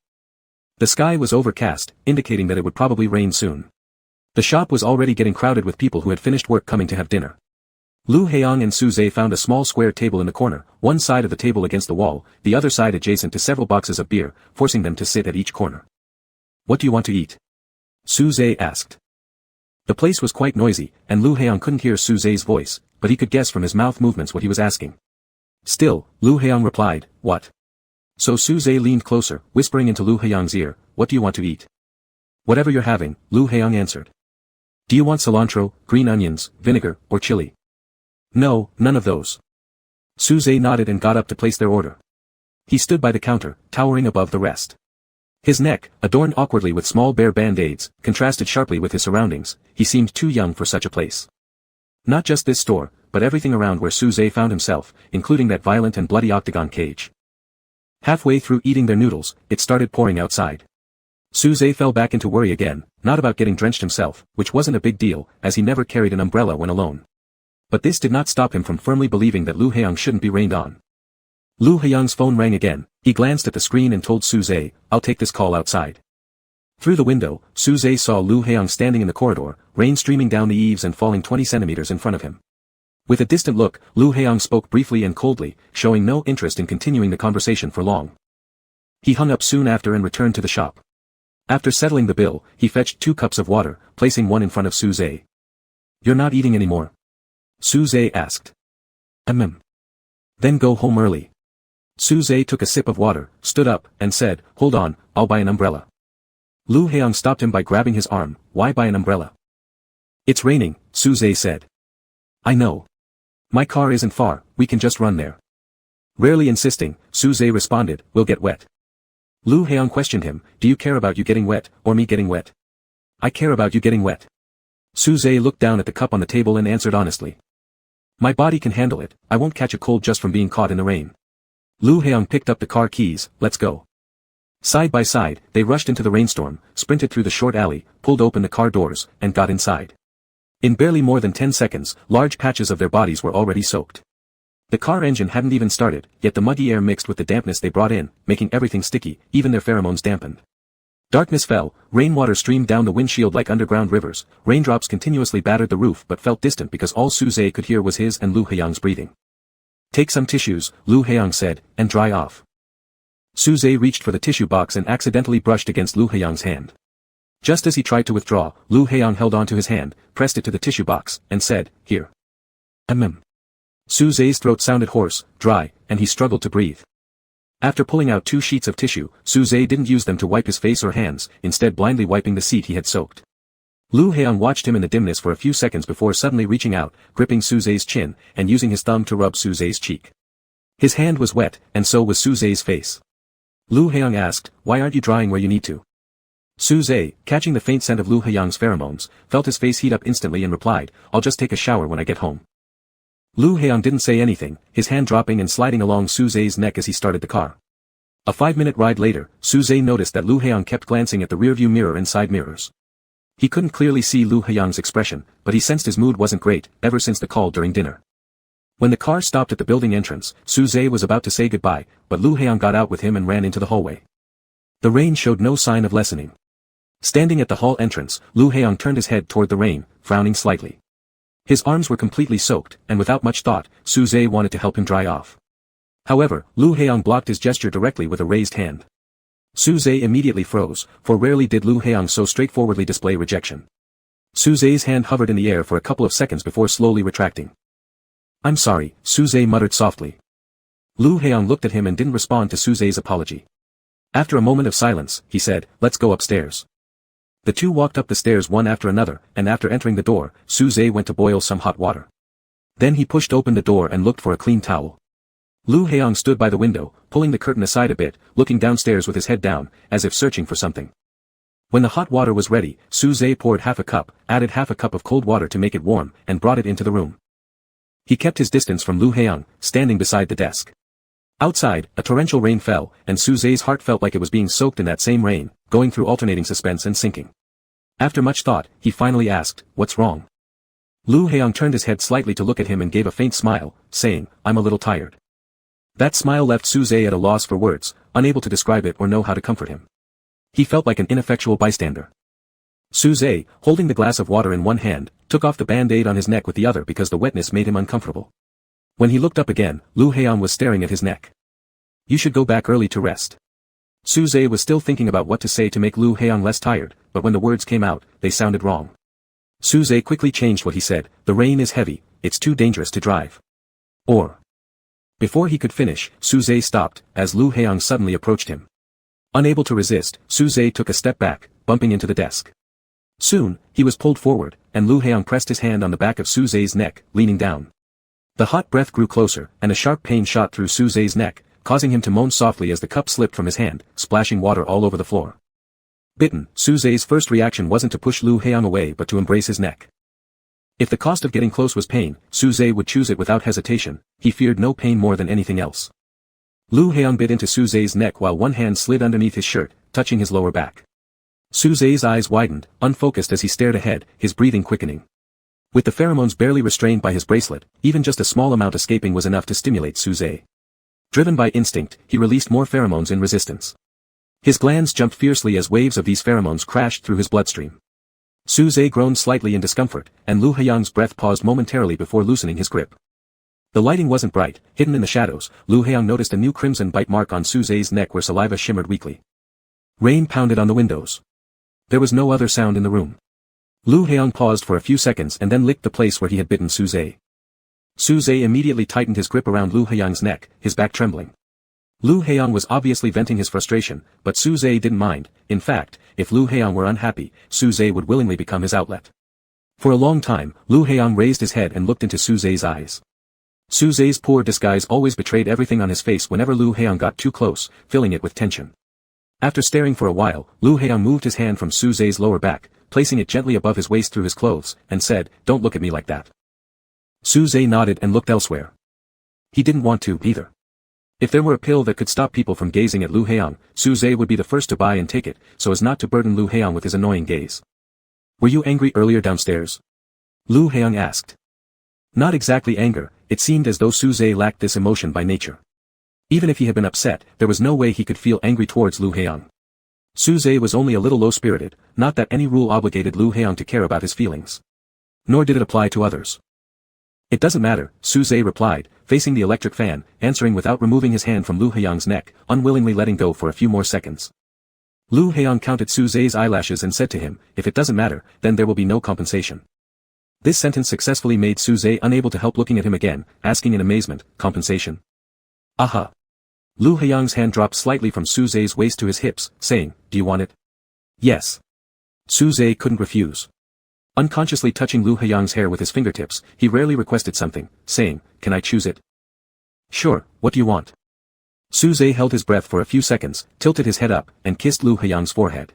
[SPEAKER 1] The sky was overcast, indicating that it would probably rain soon. The shop was already getting crowded with people who had finished work coming to have dinner. Lu Heong and Suze found a small square table in the corner, one side of the table against the wall, the other side adjacent to several boxes of beer, forcing them to sit at each corner. What do you want to eat? Suze asked. The place was quite noisy, and Lu Heong couldn't hear Suze's voice, but he could guess from his mouth movements what he was asking. Still, Lu Heong replied, what? So Suze leaned closer, whispering into Lu Heong's ear, what do you want to eat? Whatever you're having, Lu Heong answered. Do you want cilantro, green onions, vinegar, or chili? No, none of those. Suze nodded and got up to place their order. He stood by the counter, towering above the rest. His neck, adorned awkwardly with small bare band-aids, contrasted sharply with his surroundings. He seemed too young for such a place. Not just this store, but everything around where Suze found himself, including that violent and bloody octagon cage. Halfway through eating their noodles, it started pouring outside. Suze fell back into worry again, not about getting drenched himself, which wasn't a big deal, as he never carried an umbrella when alone. But this did not stop him from firmly believing that Lu Heong shouldn't be rained on. Lu Heong's phone rang again. He glanced at the screen and told Suze, I'll take this call outside. Through the window, Suze saw Lu Heong standing in the corridor, rain streaming down the eaves and falling 20 centimeters in front of him. With a distant look, Lu Heong spoke briefly and coldly, showing no interest in continuing the conversation for long. He hung up soon after and returned to the shop. After settling the bill, he fetched 2 cups of water, placing one in front of Suze. You're not eating anymore? Suze asked. Then go home early. Suze took a sip of water, stood up, and said, hold on, I'll buy an umbrella. Lu Heong stopped him by grabbing his arm. Why buy an umbrella? It's raining, Suze said. I know. My car isn't far, we can just run there. Rarely insisting, Suze responded, we'll get wet. Lu Heong questioned him, do you care about you getting wet, or me getting wet? I care about you getting wet. Suze looked down at the cup on the table and answered honestly. My body can handle it, I won't catch a cold just from being caught in the rain. Lu Heong picked up the car keys, let's go. Side by side, they rushed into the rainstorm, sprinted through the short alley, pulled open the car doors, and got inside. In barely more than 10 seconds, large patches of their bodies were already soaked. The car engine hadn't even started, yet the muggy air mixed with the dampness they brought in, making everything sticky, even their pheromones dampened. Darkness fell, rainwater streamed down the windshield like underground rivers, raindrops continuously battered the roof but felt distant because all Suze could hear was his and Lu Heong's breathing. Take some tissues, Lu Heong said, and dry off. Suze reached for the tissue box and accidentally brushed against Lu Heong's hand. Just as he tried to withdraw, Lu Heong held onto his hand, pressed it to the tissue box, and said, here. Suze's throat sounded hoarse, dry, and he struggled to breathe. After pulling out 2 sheets of tissue, Suze didn't use them to wipe his face or hands, instead blindly wiping the seat he had soaked. Lu Heong watched him in the dimness for a few seconds before suddenly reaching out, gripping Suze's chin, and using his thumb to rub Suze's cheek. His hand was wet, and so was Suze's face. Lu Heong asked, why aren't you drying where you need to? Suze, catching the faint scent of Lu Heong's pheromones, felt his face heat up instantly and replied, I'll just take a shower when I get home. Lu Heong didn't say anything, his hand dropping and sliding along Suze's neck as he started the car. A 5-minute ride later, Suze noticed that Lu Heong kept glancing at the rearview mirror and side mirrors. He couldn't clearly see Lu Heong's expression, but he sensed his mood wasn't great, ever since the call during dinner. When the car stopped at the building entrance, Suze was about to say goodbye, but Lu Heong got out with him and ran into the hallway. The rain showed no sign of lessening. Standing at the hall entrance, Lu Heong turned his head toward the rain, frowning slightly. His arms were completely soaked, and without much thought, Suze wanted to help him dry off. However, Lu Heong blocked his gesture directly with a raised hand. Suze immediately froze, for rarely did Lu Heong so straightforwardly display rejection. Suze's hand hovered in the air for a couple of seconds before slowly retracting. I'm sorry, Suze muttered softly. Lu Heong looked at him and didn't respond to Suze's apology. After a moment of silence, he said, let's go upstairs. The two walked up the stairs one after another, and after entering the door, Suze went to boil some hot water. Then he pushed open the door and looked for a clean towel. Lu Heong stood by the window, pulling the curtain aside a bit, looking downstairs with his head down, as if searching for something. When the hot water was ready, Suze poured half a cup, added half a cup of cold water to make it warm, and brought it into the room. He kept his distance from Lu Heong, standing beside the desk. Outside, a torrential rain fell, and Suze's heart felt like it was being soaked in that same rain, going through alternating suspense and sinking. After much thought, he finally asked, "What's wrong?" Lu Heong turned his head slightly to look at him and gave a faint smile, saying, "I'm a little tired." That smile left Suze at a loss for words, unable to describe it or know how to comfort him. He felt like an ineffectual bystander. Suze, holding the glass of water in one hand, took off the band-aid on his neck with the other because the wetness made him uncomfortable. When he looked up again, Lu Heong was staring at his neck. "You should go back early to rest." Suze was still thinking about what to say to make Lu Heong less tired, but when the words came out, they sounded wrong. Suze quickly changed what he said, "The rain is heavy, it's too dangerous to drive." Or. Before he could finish, Suze stopped, as Lu Heong suddenly approached him. Unable to resist, Suze took a step back, bumping into the desk. Soon, he was pulled forward, and Lu Heong pressed his hand on the back of Suze's neck, leaning down. The hot breath grew closer, and a sharp pain shot through Suze's neck, causing him to moan softly as the cup slipped from his hand, splashing water all over the floor. Bitten, Suze's first reaction wasn't to push Lu Heong away but to embrace his neck. If the cost of getting close was pain, Suze would choose it without hesitation. He feared no pain more than anything else. Lu Heong bit into Suze's neck while one hand slid underneath his shirt, touching his lower back. Suze's eyes widened, unfocused as he stared ahead, his breathing quickening. With the pheromones barely restrained by his bracelet, even just a small amount escaping was enough to stimulate Suze. Driven by instinct, he released more pheromones in resistance. His glands jumped fiercely as waves of these pheromones crashed through his bloodstream. Suze groaned slightly in discomfort, and Lu Heong's breath paused momentarily before loosening his grip. The lighting wasn't bright, hidden in the shadows. Lu Heong noticed a new crimson bite mark on Suze's neck where saliva shimmered weakly. Rain pounded on the windows. There was no other sound in the room. Lu Heong paused for a few seconds and then licked the place where he had bitten Suze. Suze immediately tightened his grip around Lu Heong's neck, his back trembling. Lu Heong was obviously venting his frustration, but Suze didn't mind. In fact, if Lu Heong were unhappy, Suze would willingly become his outlet. For a long time, Lu Heong raised his head and looked into Suze's eyes. Suze's poor disguise always betrayed everything on his face whenever Lu Heong got too close, filling it with tension. After staring for a while, Lu Heong moved his hand from Suze's lower back, placing it gently above his waist through his clothes, and said, "Don't look at me like that." Suze nodded and looked elsewhere. He didn't want to, either. If there were a pill that could stop people from gazing at Lu Heong, Suze would be the first to buy and take it, so as not to burden Lu Heong with his annoying gaze. "Were you angry earlier downstairs?" Lu Heong asked. Not exactly anger, it seemed as though Suze lacked this emotion by nature. Even if he had been upset, there was no way he could feel angry towards Lu Heong. Suze was only a little low-spirited, not that any rule obligated Lu Heong to care about his feelings. Nor did it apply to others. "It doesn't matter," Suze replied, facing the electric fan, answering without removing his hand from Lu Heong's neck, unwillingly letting go for a few more seconds. Lu Heong counted Suze's eyelashes and said to him, "If it doesn't matter, then there will be no compensation." This sentence successfully made Suze unable to help looking at him again, asking in amazement, "Compensation?" "Aha." Lu Heong's hand dropped slightly from Suze's waist to his hips, saying, "Do you want it?" "Yes." Suze couldn't refuse. Unconsciously touching Lu Heong's hair with his fingertips, he rarely requested something, saying, "Can I choose it?" "Sure, what do you want?" Suze held his breath for a few seconds, tilted his head up, and kissed Lu Heong's forehead.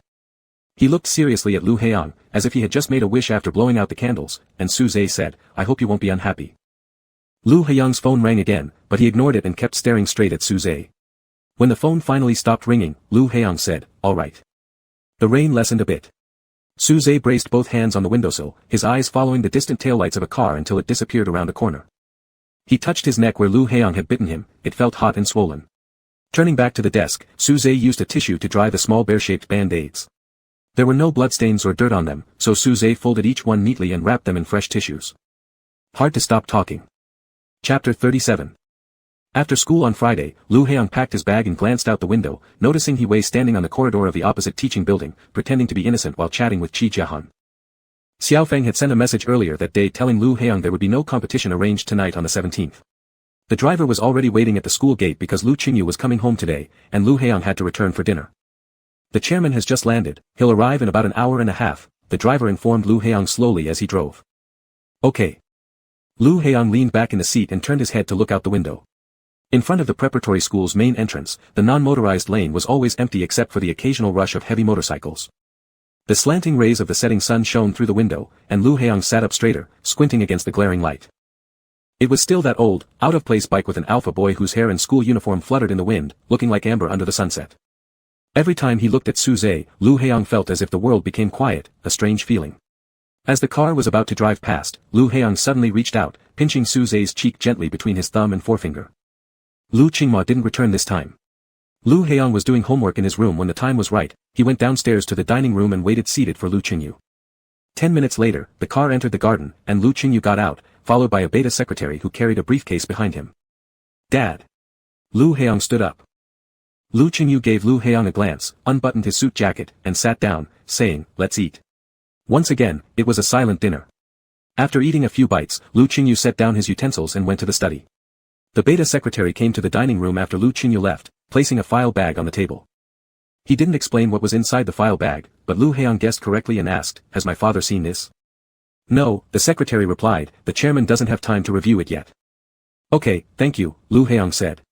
[SPEAKER 1] He looked seriously at Lu Heong, as if he had just made a wish after blowing out the candles, and Suze said, "I hope you won't be unhappy." Lu Heong's phone rang again, but he ignored it and kept staring straight at Suze. When the phone finally stopped ringing, Lu Heong said, "All right." The rain lessened a bit. Suze braced both hands on the windowsill, his eyes following the distant taillights of a car until it disappeared around a corner. He touched his neck where Lu Heong had bitten him, it felt hot and swollen. Turning back to the desk, Suze used a tissue to dry the small bear-shaped band-aids. There were no bloodstains or dirt on them, so Suze folded each one neatly and wrapped them in fresh tissues. Hard to stop talking. Chapter 37. After school on Friday, Lu Heong packed his bag and glanced out the window, noticing He Wei standing on the corridor of the opposite teaching building, pretending to be innocent while chatting with Chi Jiahan. Xiaofeng had sent a message earlier that day telling Lu Heong there would be no competition arranged tonight on the 17th. The driver was already waiting at the school gate because Lu Qingyu was coming home today, and Lu Heong had to return for dinner. "The chairman has just landed, he'll arrive in about an hour and a half," the driver informed Lu Heong slowly as he drove. "Okay." Lu Heong leaned back in the seat and turned his head to look out the window. In front of the preparatory school's main entrance, the non-motorized lane was always empty except for the occasional rush of heavy motorcycles. The slanting rays of the setting sun shone through the window, and Lu Heong sat up straighter, squinting against the glaring light. It was still that old, out-of-place bike with an alpha boy whose hair and school uniform fluttered in the wind, looking like amber under the sunset. Every time he looked at Suze, Lu Heong felt as if the world became quiet, a strange feeling. As the car was about to drive past, Lu Heong suddenly reached out, pinching Suze's cheek gently between his thumb and forefinger. Lu Qingma didn't return this time. Lu Heong was doing homework in his room when the time was right. He went downstairs to the dining room and waited seated for Lu Qingyu. 10 minutes later, the car entered the garden, and Lu Qingyu got out, followed by a beta secretary who carried a briefcase behind him. Dad. Lu Heong stood up. Lu Qingyu gave Lu Heong a glance, unbuttoned his suit jacket, and sat down, saying, "Let's eat." Once again, it was a silent dinner. After eating a few bites, Lu Qingyu set down his utensils and went to the study. The beta secretary came to the dining room after Lu Qingyu left, placing a file bag on the table. He didn't explain what was inside the file bag, but Lu Heong guessed correctly and asked, "Has my father seen this?" "No," the secretary replied, "the chairman doesn't have time to review it yet." "Okay, thank you," Lu Heong said.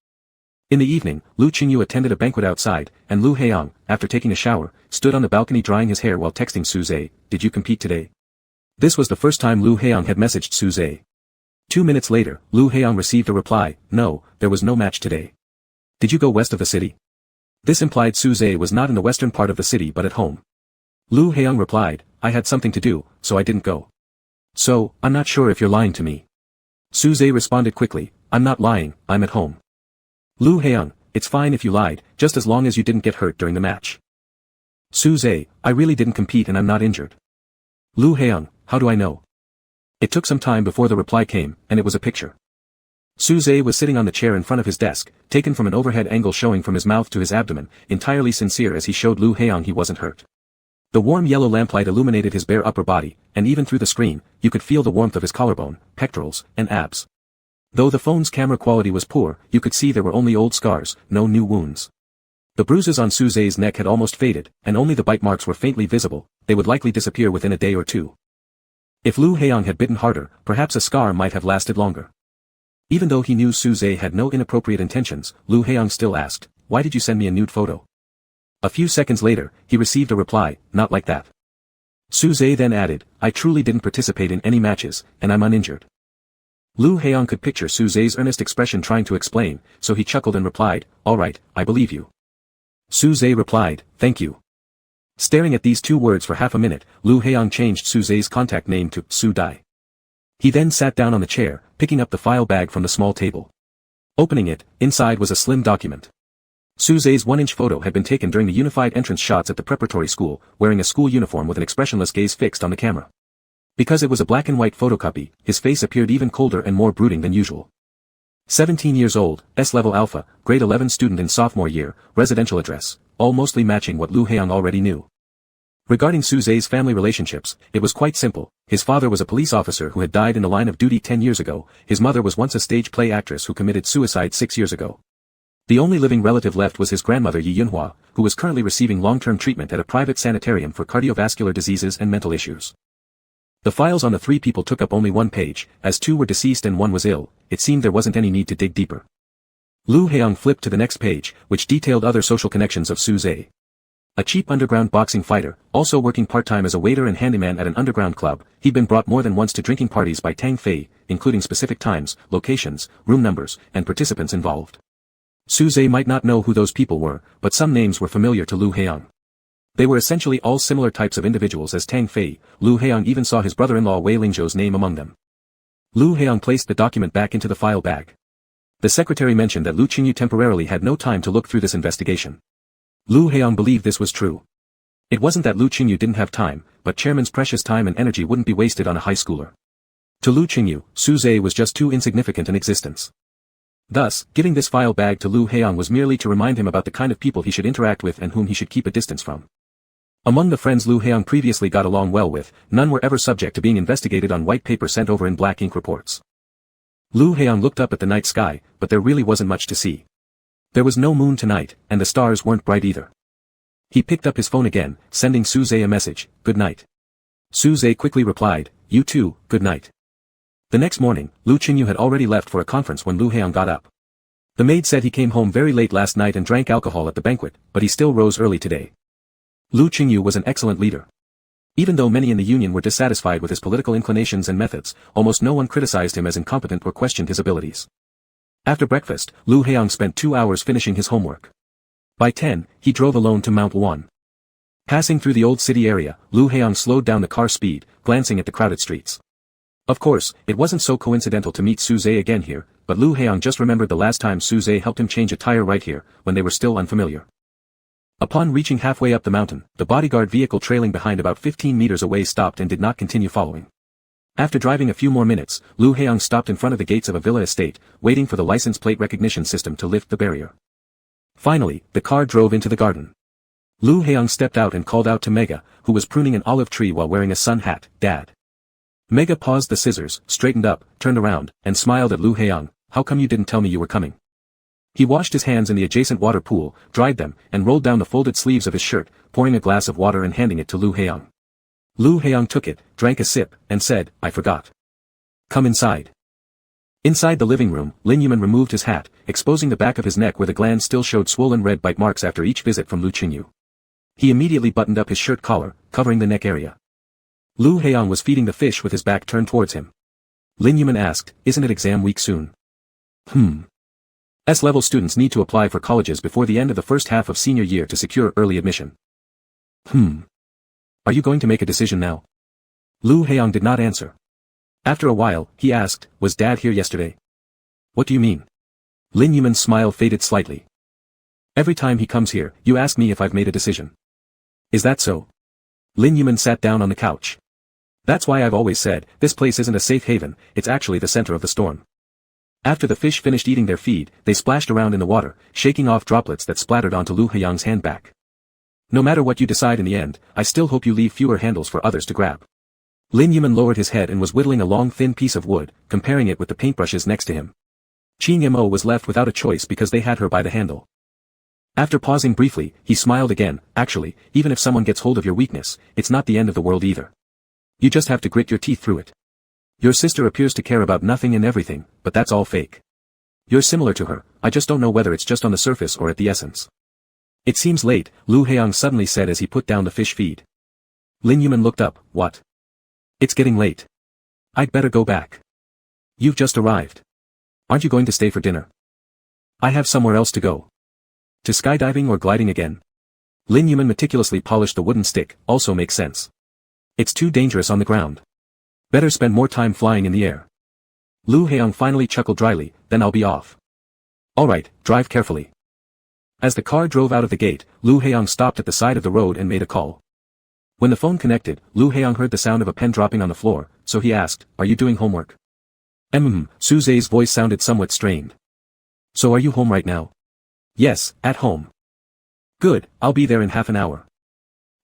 [SPEAKER 1] In the evening, Lu Qingyu attended a banquet outside, and Lu Heong, after taking a shower, stood on the balcony drying his hair while texting Suze, "Did you compete today?" This was the first time Lu Heong had messaged Suze. 2 minutes later, Lu Heong received a reply, "No, there was no match today." "Did you go west of the city?" This implied Suze was not in the western part of the city but at home. Lu Heong replied, "I had something to do, so I didn't go." "So, I'm not sure if you're lying to me." Suze responded quickly, "I'm not lying, I'm at home." Lu Heong, "It's fine if you lied, just as long as you didn't get hurt during the match." Suze, "I really didn't compete and I'm not injured." Lu Heong, "How do I know?" It took some time before the reply came, and it was a picture. Suze was sitting on the chair in front of his desk, taken from an overhead angle showing from his mouth to his abdomen, entirely sincere as he showed Lu Heong he wasn't hurt. The warm yellow lamplight illuminated his bare upper body, and even through the screen, you could feel the warmth of his collarbone, pectorals, and abs. Though the phone's camera quality was poor, you could see there were only old scars, no new wounds. The bruises on Suze's neck had almost faded, and only the bite marks were faintly visible. They would likely disappear within a day or two. If Lu Heong had bitten harder, perhaps a scar might have lasted longer. Even though he knew Suze had no inappropriate intentions, Lu Heong still asked, "Why did you send me a nude photo?" A few seconds later, he received a reply, "Not like that." Suze then added, "I truly didn't participate in any matches, and I'm uninjured." Lu Heong could picture Suze's earnest expression trying to explain, so he chuckled and replied, "All right, I believe you." Suze replied, "Thank you." Staring at these two words for half a minute, Lu Heong changed Suze's contact name to Su Dai. He then sat down on the chair, picking up the file bag from the small table. Opening it, inside was a slim document. Suze's 1-inch photo had been taken during the unified entrance shots at the preparatory school, wearing a school uniform with an expressionless gaze fixed on the camera. Because it was a black and white photocopy, his face appeared even colder and more brooding than usual. 17 years old, S-level alpha, grade 11 student in sophomore year, residential address, all mostly matching what Lu Heong already knew. Regarding Suze's family relationships, it was quite simple. His father was a police officer who had died in the line of duty 10 years ago, his mother was once a stage play actress who committed suicide 6 years ago. The only living relative left was his grandmother Yi Yunhua, who was currently receiving long-term treatment at a private sanitarium for cardiovascular diseases and mental issues. The files on the 3 people took up only 1 page, as 2 were deceased and 1 was ill. It seemed there wasn't any need to dig deeper. Lu Heong flipped to the next page, which detailed other social connections of Suze. A cheap underground boxing fighter, also working part-time as a waiter and handyman at an underground club, he'd been brought more than once to drinking parties by Tang Fei, including specific times, locations, room numbers, and participants involved. Suze might not know who those people were, but some names were familiar to Lu Heong. They were essentially all similar types of individuals as Tang Fei. Lu Heong even saw his brother-in-law Wei Lingzhou's name among them. Lu Heong placed the document back into the file bag. The secretary mentioned that Lu Qingyu temporarily had no time to look through this investigation. Lu Heong believed this was true. It wasn't that Lu Qingyu didn't have time, but chairman's precious time and energy wouldn't be wasted on a high schooler. To Lu Qingyu, Suze was just too insignificant an existence. Thus, giving this file bag to Lu Heong was merely to remind him about the kind of people he should interact with and whom he should keep a distance from. Among the friends Lu Heong previously got along well with, none were ever subject to being investigated on white paper sent over in black ink reports. Lu Heong looked up at the night sky, but there really wasn't much to see. There was no moon tonight, and the stars weren't bright either. He picked up his phone again, sending Suze a message, "Good night." Suze quickly replied, "You too, good night." The next morning, Lu Qingyu had already left for a conference when Lu Heong got up. The maid said he came home very late last night and drank alcohol at the banquet, but he still rose early today. Lu Qingyu was an excellent leader. Even though many in the Union were dissatisfied with his political inclinations and methods, almost no one criticized him as incompetent or questioned his abilities. After breakfast, Lu Heong spent 2 hours finishing his homework. By 10, he drove alone to Mount One. Passing through the old city area, Lu Heong slowed down the car speed, glancing at the crowded streets. Of course, it wasn't so coincidental to meet Suze again here, but Lu Heong just remembered the last time Suze helped him change a tire right here, when they were still unfamiliar. Upon reaching halfway up the mountain, the bodyguard vehicle trailing behind about 15 meters away stopped and did not continue following. After driving a few more minutes, Lu Heong stopped in front of the gates of a villa estate, waiting for the license plate recognition system to lift the barrier. Finally, the car drove into the garden. Lu Heong stepped out and called out to Mega, who was pruning an olive tree while wearing a sun hat, "Dad." Mega paused the scissors, straightened up, turned around, and smiled at Lu Heong. "How come you didn't tell me you were coming?" He washed his hands in the adjacent water pool, dried them, and rolled down the folded sleeves of his shirt, pouring a glass of water and handing it to Lu Heong. Lu Heong took it, drank a sip, and said, "I forgot. Come inside." Inside the living room, Lin Yuman removed his hat, exposing the back of his neck where the gland still showed swollen red bite marks after each visit from Lu Qingyu. He immediately buttoned up his shirt collar, covering the neck area. Lu Heong was feeding the fish with his back turned towards him. Lin Yuman asked, "Isn't it exam week soon?" S-level students need to apply for colleges before the end of the first half of senior year to secure early admission. Are you going to make a decision now? Lu Heong did not answer. After a while, he asked, "Was Dad here yesterday?" "What do you mean?" Lin Yuman's smile faded slightly. "Every time he comes here, you ask me if I've made a decision." "Is that so?" Lin Yuman sat down on the couch. "That's why I've always said, this place isn't a safe haven, it's actually the center of the storm." After the fish finished eating their feed, they splashed around in the water, shaking off droplets that splattered onto Lu Heong's handbag. "No matter what you decide in the end, I still hope you leave fewer handles for others to grab." Lin Yuman lowered his head and was whittling a long thin piece of wood, comparing it with the paintbrushes next to him. Qing Mo was left without a choice because they had her by the handle. After pausing briefly, he smiled again. "Actually, even if someone gets hold of your weakness, it's not the end of the world either. You just have to grit your teeth through it. Your sister appears to care about nothing and everything, but that's all fake. You're similar to her, I just don't know whether it's just on the surface or at the essence." "It seems late," Lu Heong suddenly said as he put down the fish feed. Lin Yuman looked up. "What?" "It's getting late. I'd better go back." "You've just arrived. Aren't you going to stay for dinner?" "I have somewhere else to go." "To skydiving or gliding again?" Lin Yuman meticulously polished the wooden stick. "Also makes sense. It's too dangerous on the ground. Better spend more time flying in the air." Lu Heong finally chuckled dryly, "Then I'll be off." "Alright, drive carefully." As the car drove out of the gate, Lu Heong stopped at the side of the road and made a call. When the phone connected, Lu Heong heard the sound of a pen dropping on the floor, so he asked, "Are you doing homework?" Suze's voice sounded somewhat strained. "So are you home right now?" "Yes, at home." "Good, I'll be there in half an hour."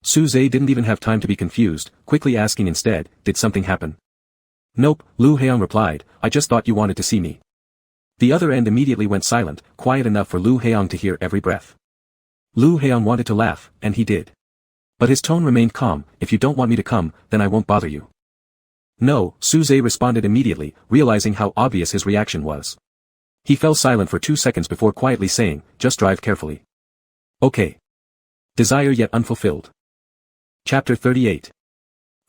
[SPEAKER 1] Suze didn't even have time to be confused, quickly asking instead, "Did something happen?" "Nope," Lu Heong replied, "I just thought you wanted to see me." The other end immediately went silent, quiet enough for Lu Heong to hear every breath. Lu Heong wanted to laugh, and he did. But his tone remained calm. "If you don't want me to come, then I won't bother you." "No," Suze responded immediately, realizing how obvious his reaction was. He fell silent for 2 seconds before quietly saying, "Just drive carefully." "Okay." Desire yet unfulfilled. Chapter 38.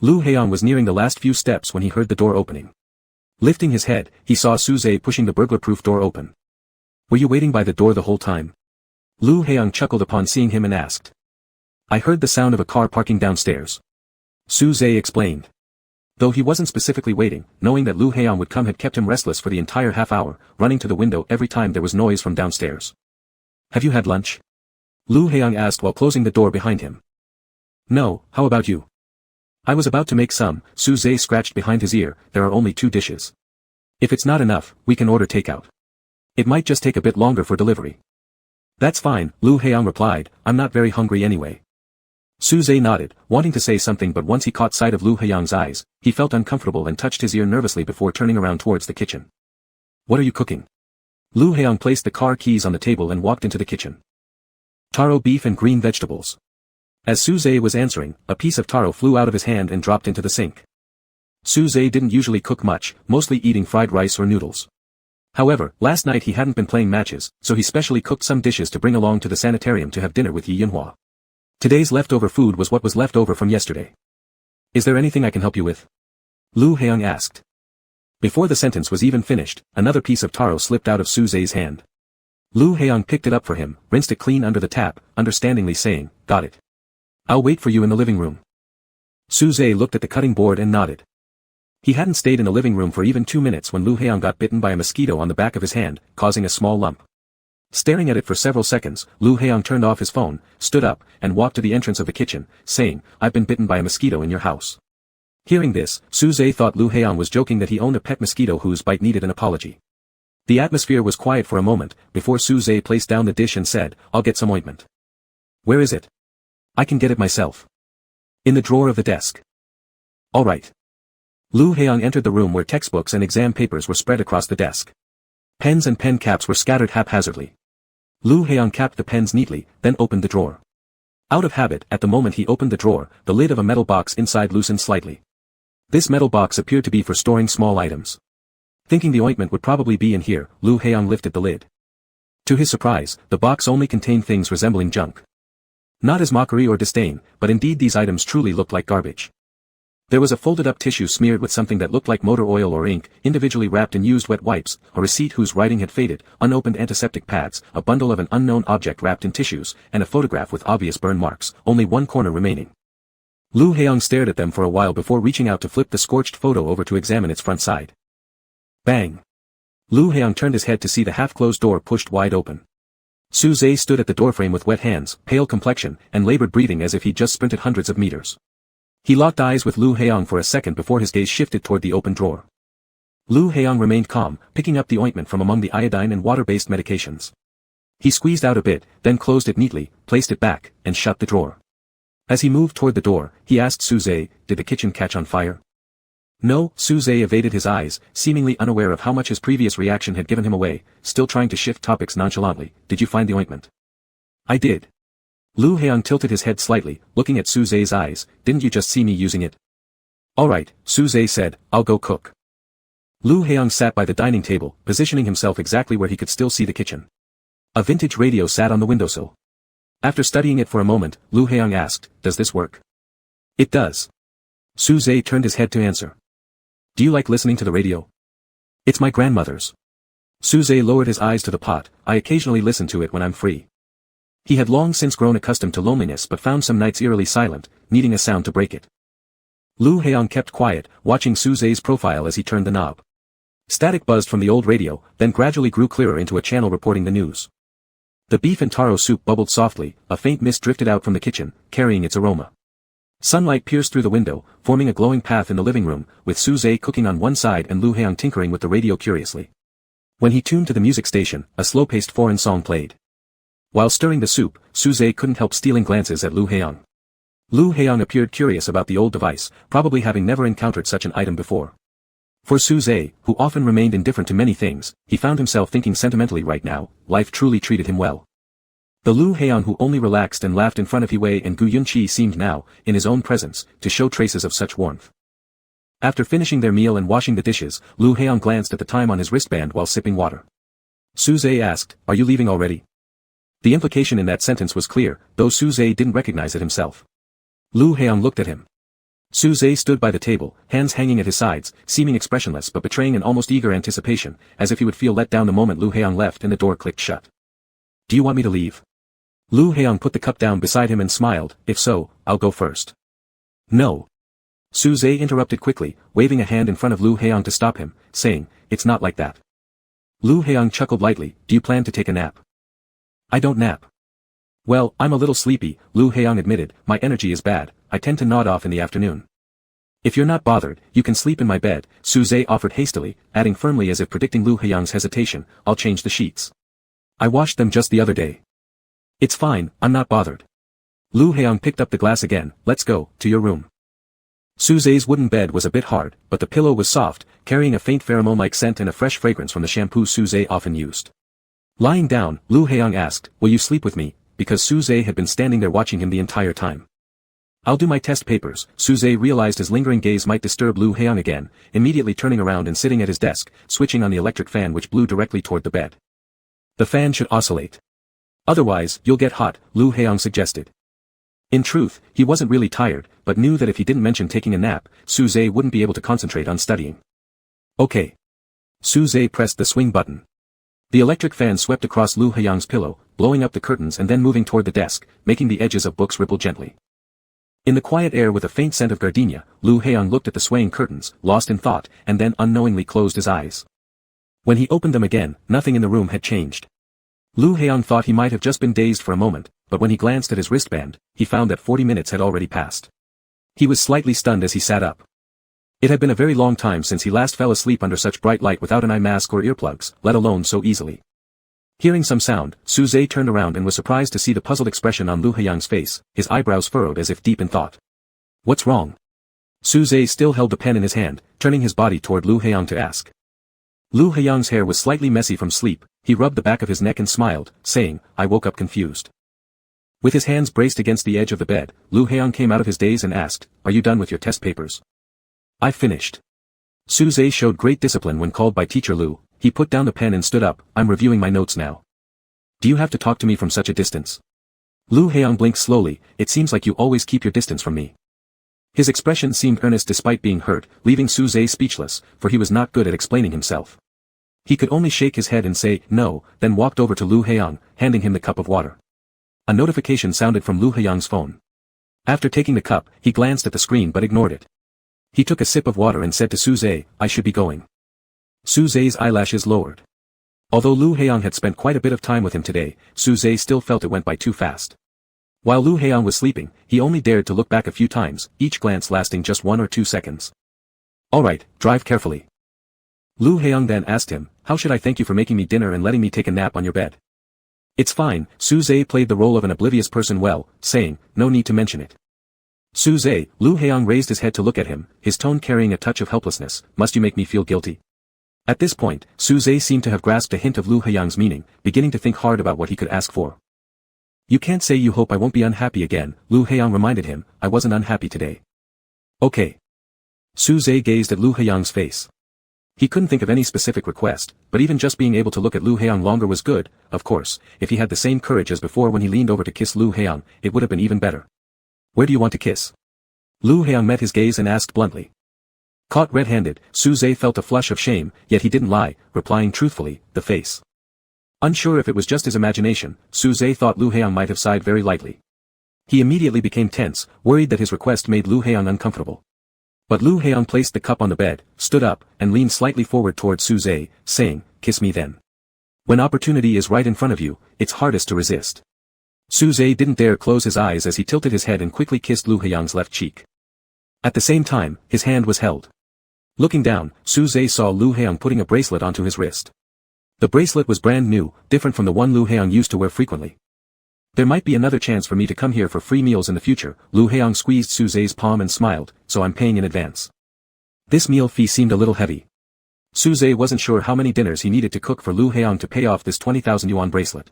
[SPEAKER 1] Lu Heong was nearing the last few steps when he heard the door opening. Lifting his head, he saw Suze pushing the burglar-proof door open. "Were you waiting by the door the whole time?" Lu Heong chuckled upon seeing him and asked. "I heard the sound of a car parking downstairs." Suze explained. Though he wasn't specifically waiting, knowing that Lu Heong would come had kept him restless for the entire half hour, running to the window every time there was noise from downstairs. "Have you had lunch?" Lu Heong asked while closing the door behind him. "No, how about you?" "I was about to make some," Suze scratched behind his ear. "There are only 2 dishes. If it's not enough, we can order takeout. It might just take a bit longer for delivery." "That's fine," Lu Heong replied, "I'm not very hungry anyway." Suze nodded, wanting to say something, but once he caught sight of Lu Heong's eyes, he felt uncomfortable and touched his ear nervously before turning around towards the kitchen. "What are you cooking?" Lu Heong placed the car keys on the table and walked into the kitchen. "Taro beef and green vegetables." As Suze was answering, a piece of taro flew out of his hand and dropped into the sink. Suze didn't usually cook much, mostly eating fried rice or noodles. However, last night he hadn't been playing matches, so he specially cooked some dishes to bring along to the sanitarium to have dinner with Yi Yunhua. Today's leftover food was what was left over from yesterday. Is there anything I can help you with? Lu Heong asked. Before the sentence was even finished, another piece of taro slipped out of Su Zhe's hand. Lu Heong picked it up for him, rinsed it clean under the tap, understandingly saying, got it. I'll wait for you in the living room. Su Zhe looked at the cutting board and nodded. He hadn't stayed in the living room for even 2 minutes when Lu Heong got bitten by a mosquito on the back of his hand, causing a small lump. Staring at it for several seconds, Lu Heong turned off his phone, stood up, and walked to the entrance of the kitchen, saying, I've been bitten by a mosquito in your house. Hearing this, Su Zhe thought Lu Heong was joking that he owned a pet mosquito whose bite needed an apology. The atmosphere was quiet for a moment, before Su Zhe placed down the dish and said, I'll get some ointment. Where is it? I can get it myself. In the drawer of the desk. All right. Lu Heong entered the room where textbooks and exam papers were spread across the desk. Pens and pen caps were scattered haphazardly. Lu Heong capped the pens neatly, then opened the drawer. Out of habit, at the moment he opened the drawer, the lid of a metal box inside loosened slightly. This metal box appeared to be for storing small items. Thinking the ointment would probably be in here, Lu Heong lifted the lid. To his surprise, the box only contained things resembling junk. Not as mockery or disdain, but indeed these items truly looked like garbage. There was a folded-up tissue smeared with something that looked like motor oil or ink, individually wrapped in used wet wipes, a receipt whose writing had faded, unopened antiseptic pads, a bundle of an unknown object wrapped in tissues, and a photograph with obvious burn marks, only one corner remaining. Lu Heong stared at them for a while before reaching out to flip the scorched photo over to examine its front side. Bang! Lu Heong turned his head to see the half-closed door pushed wide open. Su Zhe stood at the doorframe with wet hands, pale complexion, and labored breathing as if he'd just sprinted hundreds of meters. He locked eyes with Lu Heong for a second before his gaze shifted toward the open drawer. Lu Heong remained calm, picking up the ointment from among the iodine and water-based medications. He squeezed out a bit, then closed it neatly, placed it back, and shut the drawer. As he moved toward the door, he asked Su Zhe, did the kitchen catch on fire? No, Su Zhe evaded his eyes, seemingly unaware of how much his previous reaction had given him away, still trying to shift topics nonchalantly. Did you find the ointment? I did. Lu Heong tilted his head slightly, looking at Su Zhe's eyes. Didn't you just see me using it? Alright, Su Zhe said, I'll go cook. Lu Heong sat by the dining table, positioning himself exactly where he could still see the kitchen. A vintage radio sat on the windowsill. After studying it for a moment, Lu Heong asked, does this work? It does. Su Zhe turned his head to answer. Do you like listening to the radio? It's my grandmother's. Su Zhe lowered his eyes to the pot. I occasionally listen to it when I'm free. He had long since grown accustomed to loneliness but found some nights eerily silent, needing a sound to break it. Lu Heong kept quiet, watching Su Zhe's profile as he turned the knob. Static buzzed from the old radio, then gradually grew clearer into a channel reporting the news. The beef and taro soup bubbled softly, a faint mist drifted out from the kitchen, carrying its aroma. Sunlight pierced through the window, forming a glowing path in the living room, with Su Zhe cooking on one side and Lu Heong tinkering with the radio curiously. When he tuned to the music station, a slow-paced foreign song played. While stirring the soup, Su Zhe couldn't help stealing glances at Lu Heong. Lu Heong appeared curious about the old device, probably having never encountered such an item before. For Su Zhe, who often remained indifferent to many things, he found himself thinking sentimentally right now. Life truly treated him well. The Lu Heong who only relaxed and laughed in front of Hiwei and Gu Yunqi seemed now, in his own presence, to show traces of such warmth. After finishing their meal and washing the dishes, Lu Heong glanced at the time on his wristband while sipping water. Su Zhe asked, are you leaving already? The implication in that sentence was clear, though Su Zhe didn't recognize it himself. Lu Heong looked at him. Su Zhe stood by the table, hands hanging at his sides, seeming expressionless but betraying an almost eager anticipation, as if he would feel let down the moment Lu Heong left and the door clicked shut. Do you want me to leave? Lu Heong put the cup down beside him and smiled. If so, I'll go first. No. Su Zhe interrupted quickly, waving a hand in front of Lu Heong to stop him, saying, it's not like that. Lu Heong chuckled lightly. Do you plan to take a nap? I don't nap. Well, I'm a little sleepy, Lu Heong admitted. My energy is bad. I tend to nod off in the afternoon. If you're not bothered, you can sleep in my bed, Su Zhe offered hastily, adding firmly as if predicting Lu Heong's hesitation, I'll change the sheets. I washed them just the other day. It's fine, I'm not bothered. Lu Heong picked up the glass again. Let's go, to your room. Su Zhe's wooden bed was a bit hard, but the pillow was soft, carrying a faint pheromone-like scent and a fresh fragrance from the shampoo Su Zhe often used. Lying down, Lu Heong asked, will you sleep with me, because Su Zhe had been standing there watching him the entire time. I'll do my test papers. Su Zhe realized his lingering gaze might disturb Lu Heong again, immediately turning around and sitting at his desk, switching on the electric fan which blew directly toward the bed. The fan should oscillate. Otherwise, you'll get hot, Lu Heong suggested. In truth, he wasn't really tired, but knew that if he didn't mention taking a nap, Suze wouldn't be able to concentrate on studying. Okay. Suze pressed the swing button. The electric fan swept across Lu Haiyang's pillow, blowing up the curtains and then moving toward the desk, making the edges of books ripple gently. In the quiet air with a faint scent of gardenia, Lu Haiyang looked at the swaying curtains, lost in thought, and then unknowingly closed his eyes. When he opened them again, nothing in the room had changed. Lu Haiyang thought he might have just been dazed for a moment, but when he glanced at his wristband, he found that 40 minutes had already passed. He was slightly stunned as he sat up. It had been a very long time since he last fell asleep under such bright light without an eye mask or earplugs, let alone so easily. Hearing some sound, Suze turned around and was surprised to see the puzzled expression on Lu Haiyang's face, his eyebrows furrowed as if deep in thought. What's wrong? Suze still held the pen in his hand, turning his body toward Lu Haiyang to ask. Lu Haiyang's hair was slightly messy from sleep, he rubbed the back of his neck and smiled, saying, I woke up confused. With his hands braced against the edge of the bed, Lu Haiyang came out of his daze and asked, Are you done with your test papers? I finished. Suze showed great discipline when called by Teacher Lu. He put down the pen and stood up, I'm reviewing my notes now. Do you have to talk to me from such a distance? Lu Haiyang blinked slowly, it seems like you always keep your distance from me. His expression seemed earnest despite being hurt, leaving Suze speechless, for he was not good at explaining himself. He could only shake his head and say, no, then walked over to Lu Haiyang, handing him the cup of water. A notification sounded from Lu Haiyang's phone. After taking the cup, he glanced at the screen but ignored it. He took a sip of water and said to Suze, I should be going. Suze's eyelashes lowered. Although Lu Haiyang had spent quite a bit of time with him today, Suze still felt it went by too fast. While Lu Haiyang was sleeping, he only dared to look back a few times, each glance lasting just 1 or 2 seconds. Alright, drive carefully. Lu Haiyang then asked him, how should I thank you for making me dinner and letting me take a nap on your bed? It's fine, Suze played the role of an oblivious person well, saying, no need to mention it. Suze, Lu Haiyang raised his head to look at him, his tone carrying a touch of helplessness, must you make me feel guilty? At this point, Suze seemed to have grasped a hint of Lu Haiyang's meaning, beginning to think hard about what he could ask for. You can't say you hope I won't be unhappy again, Lu Haiyang reminded him, I wasn't unhappy today. Okay. Suze gazed at Lu Haiyang's face. He couldn't think of any specific request, but even just being able to look at Lu Haiyang longer was good, of course, if he had the same courage as before when he leaned over to kiss Lu Haiyang, it would have been even better. Where do you want to kiss? Lu Haiyang met his gaze and asked bluntly. Caught red-handed, Suze felt a flush of shame, yet he didn't lie, replying truthfully, the face. Unsure if it was just his imagination, Suze thought Lu Haiyang might have sighed very lightly. He immediately became tense, worried that his request made Lu Haiyang uncomfortable. But Lu Haiyang placed the cup on the bed, stood up, and leaned slightly forward towards Suze, saying, kiss me then. When opportunity is right in front of you, it's hardest to resist. Suze didn't dare close his eyes as he tilted his head and quickly kissed Lu Haiyang's left cheek. At the same time, his hand was held. Looking down, Suze saw Lu Haiyang putting a bracelet onto his wrist. The bracelet was brand new, different from the one Lu Haiyang used to wear frequently. There might be another chance for me to come here for free meals in the future, Lu Haiyang squeezed Suze's palm and smiled, so I'm paying in advance. This meal fee seemed a little heavy. Suze wasn't sure how many dinners he needed to cook for Lu Haiyang to pay off this 20,000 yuan bracelet.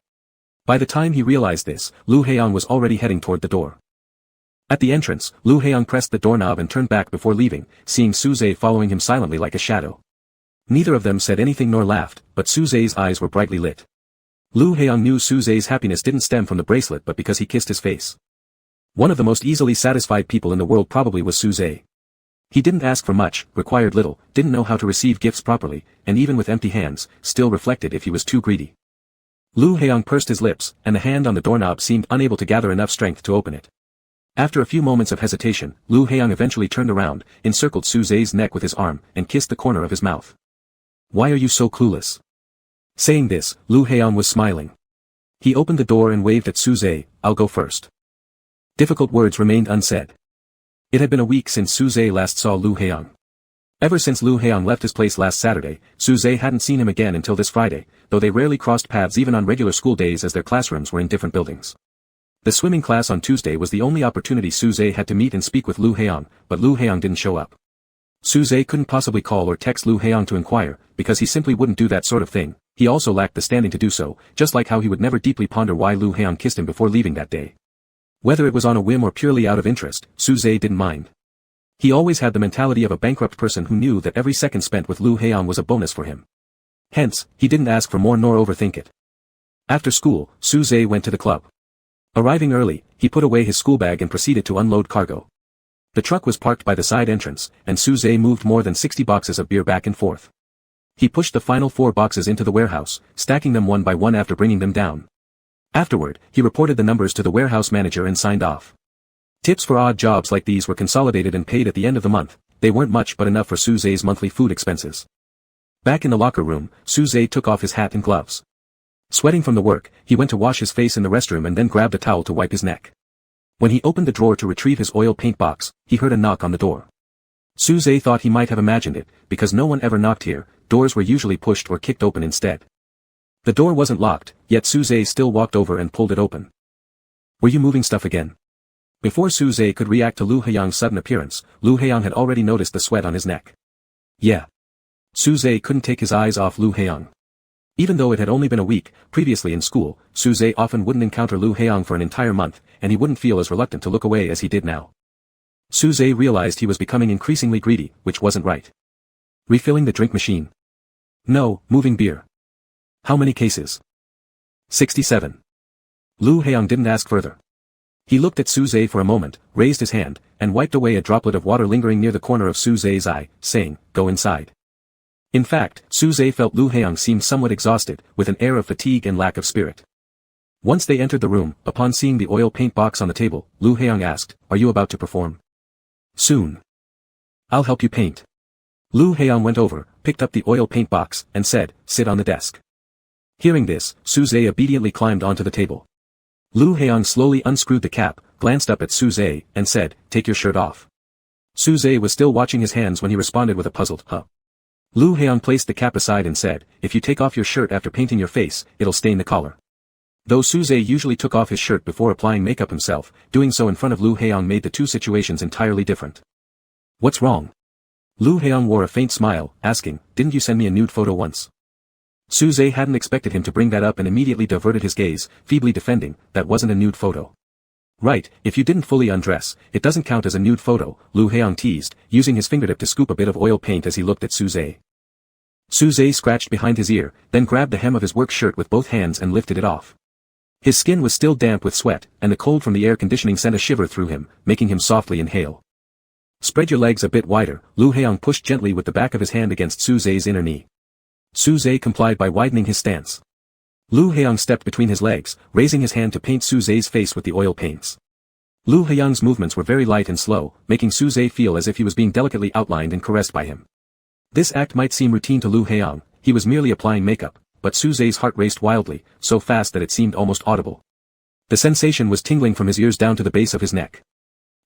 [SPEAKER 1] By the time he realized this, Lu Haiyang was already heading toward the door. At the entrance, Lu Haiyang pressed the doorknob and turned back before leaving, seeing Suze following him silently like a shadow. Neither of them said anything nor laughed, but Suze's eyes were brightly lit. Lu Haiyang knew Suze's happiness didn't stem from the bracelet but because he kissed his face. One of the most easily satisfied people in the world probably was Suze. He didn't ask for much, required little, didn't know how to receive gifts properly, and even with empty hands, still reflected if he was too greedy. Lu Haiyang pursed his lips, and the hand on the doorknob seemed unable to gather enough strength to open it. After a few moments of hesitation, Lu Haiyang eventually turned around, encircled Suze's neck with his arm, and kissed the corner of his mouth. Why are you so clueless? Saying this, Lu Haiyang was smiling. He opened the door and waved at Suze, I'll go first. Difficult words remained unsaid. It had been a week since Suze last saw Lu Haiyang. Ever since Lu Haiyang left his place last Saturday, Suze hadn't seen him again until this Friday, though they rarely crossed paths even on regular school days as their classrooms were in different buildings. The swimming class on Tuesday was the only opportunity Suze had to meet and speak with Lu Haiyang, but Lu Haiyang didn't show up. Suze couldn't possibly call or text Lu Haiyang to inquire, because he simply wouldn't do that sort of thing. He also lacked the standing to do so, just like how he would never deeply ponder why Lu Haiyang kissed him before leaving that day. Whether it was on a whim or purely out of interest, Suze didn't mind. He always had the mentality of a bankrupt person who knew that every second spent with Lu Haiyang was a bonus for him. Hence, he didn't ask for more nor overthink it. After school, Suze went to the club. Arriving early, he put away his school bag and proceeded to unload cargo. The truck was parked by the side entrance, and Suze moved more than 60 boxes of beer back and forth. He pushed the final 4 boxes into the warehouse, stacking them one by one after bringing them down. Afterward, he reported the numbers to the warehouse manager and signed off. Tips for odd jobs like these were consolidated and paid at the end of the month. They weren't much but enough for Suze's monthly food expenses. Back in the locker room, Suze took off his hat and gloves. Sweating from the work, he went to wash his face in the restroom and then grabbed a towel to wipe his neck. When he opened the drawer to retrieve his oil paint box, he heard a knock on the door. Suze thought he might have imagined it, because no one ever knocked here. Doors were usually pushed or kicked open instead. The door wasn't locked, yet Suze still walked over and pulled it open. "Were you moving stuff again?" Before Suze could react to Lu Haiyang's sudden appearance, Lu Haiyang had already noticed the sweat on his neck. "Yeah." Suze couldn't take his eyes off Lu Haiyang. Even though it had only been a week, previously in school, Suze often wouldn't encounter Lu Haiyang for an entire month, and he wouldn't feel as reluctant to look away as he did now. Suze realized he was becoming increasingly greedy, which wasn't right. "Refilling the drink machine?" "No, moving beer." "How many cases?" 67. Lu Haiyang didn't ask further. He looked at Suze for a moment, raised his hand, and wiped away a droplet of water lingering near the corner of Suze's eye, saying, "Go inside." In fact, Suze felt Lu Haiyang seemed somewhat exhausted, with an air of fatigue and lack of spirit. Once they entered the room, upon seeing the oil paint box on the table, Lu Haiyang asked, "Are you about to perform?" "Soon. I'll help you paint." Lu Haiyang went over, picked up the oil paint box, and said, "Sit on the desk." Hearing this, Suze obediently climbed onto the table. Lu Haiyang slowly unscrewed the cap, glanced up at Suze, and said, "Take your shirt off." Suze was still watching his hands when he responded with a puzzled, "Huh?" Lu Haiyang placed the cap aside and said, "If you take off your shirt after painting your face, it'll stain the collar." Though Suze usually took off his shirt before applying makeup himself, doing so in front of Lu Haiyang made the two situations entirely different. "What's wrong?" Lu Haiyang wore a faint smile, asking, "Didn't you send me a nude photo once?" Suze hadn't expected him to bring that up and immediately diverted his gaze, feebly defending, "That wasn't a nude photo." "Right, if you didn't fully undress, it doesn't count as a nude photo," Lu Haiyang teased, using his fingertip to scoop a bit of oil paint as he looked at Suze. Suze scratched behind his ear, then grabbed the hem of his work shirt with both hands and lifted it off. His skin was still damp with sweat, and the cold from the air conditioning sent a shiver through him, making him softly inhale. "Spread your legs a bit wider," Lu Haiyang pushed gently with the back of his hand against Suze's inner knee. Suze complied by widening his stance. Lu Haiyang stepped between his legs, raising his hand to paint Suze's face with the oil paints. Lu Haiyang's movements were very light and slow, making Suze feel as if he was being delicately outlined and caressed by him. This act might seem routine to Lu Haiyang, he was merely applying makeup, but Suze's heart raced wildly, so fast that it seemed almost audible. The sensation was tingling from his ears down to the base of his neck.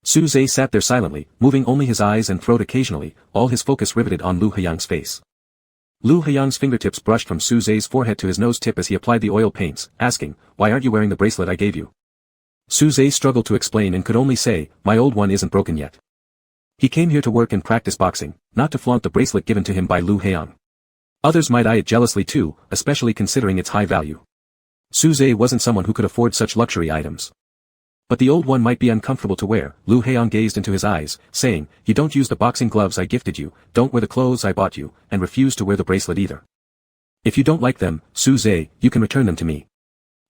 [SPEAKER 1] Suze sat there silently, moving only his eyes and throat occasionally, all his focus riveted on Lu Haiyang's face. Lu Haiyang's fingertips brushed from Suze's forehead to his nose tip as he applied the oil paints, asking, "Why aren't you wearing the bracelet I gave you?" Suze struggled to explain and could only say, "My old one isn't broken yet." He came here to work and practice boxing, not to flaunt the bracelet given to him by Lu Haiyang. Others might eye it jealously too, especially considering its high value. Suze wasn't someone who could afford such luxury items. But the old one might be uncomfortable to wear. Lu Haiyang gazed into his eyes, saying, "You don't use the boxing gloves I gifted you, don't wear the clothes I bought you, and refuse to wear the bracelet either. If you don't like them, Suze, you can return them to me."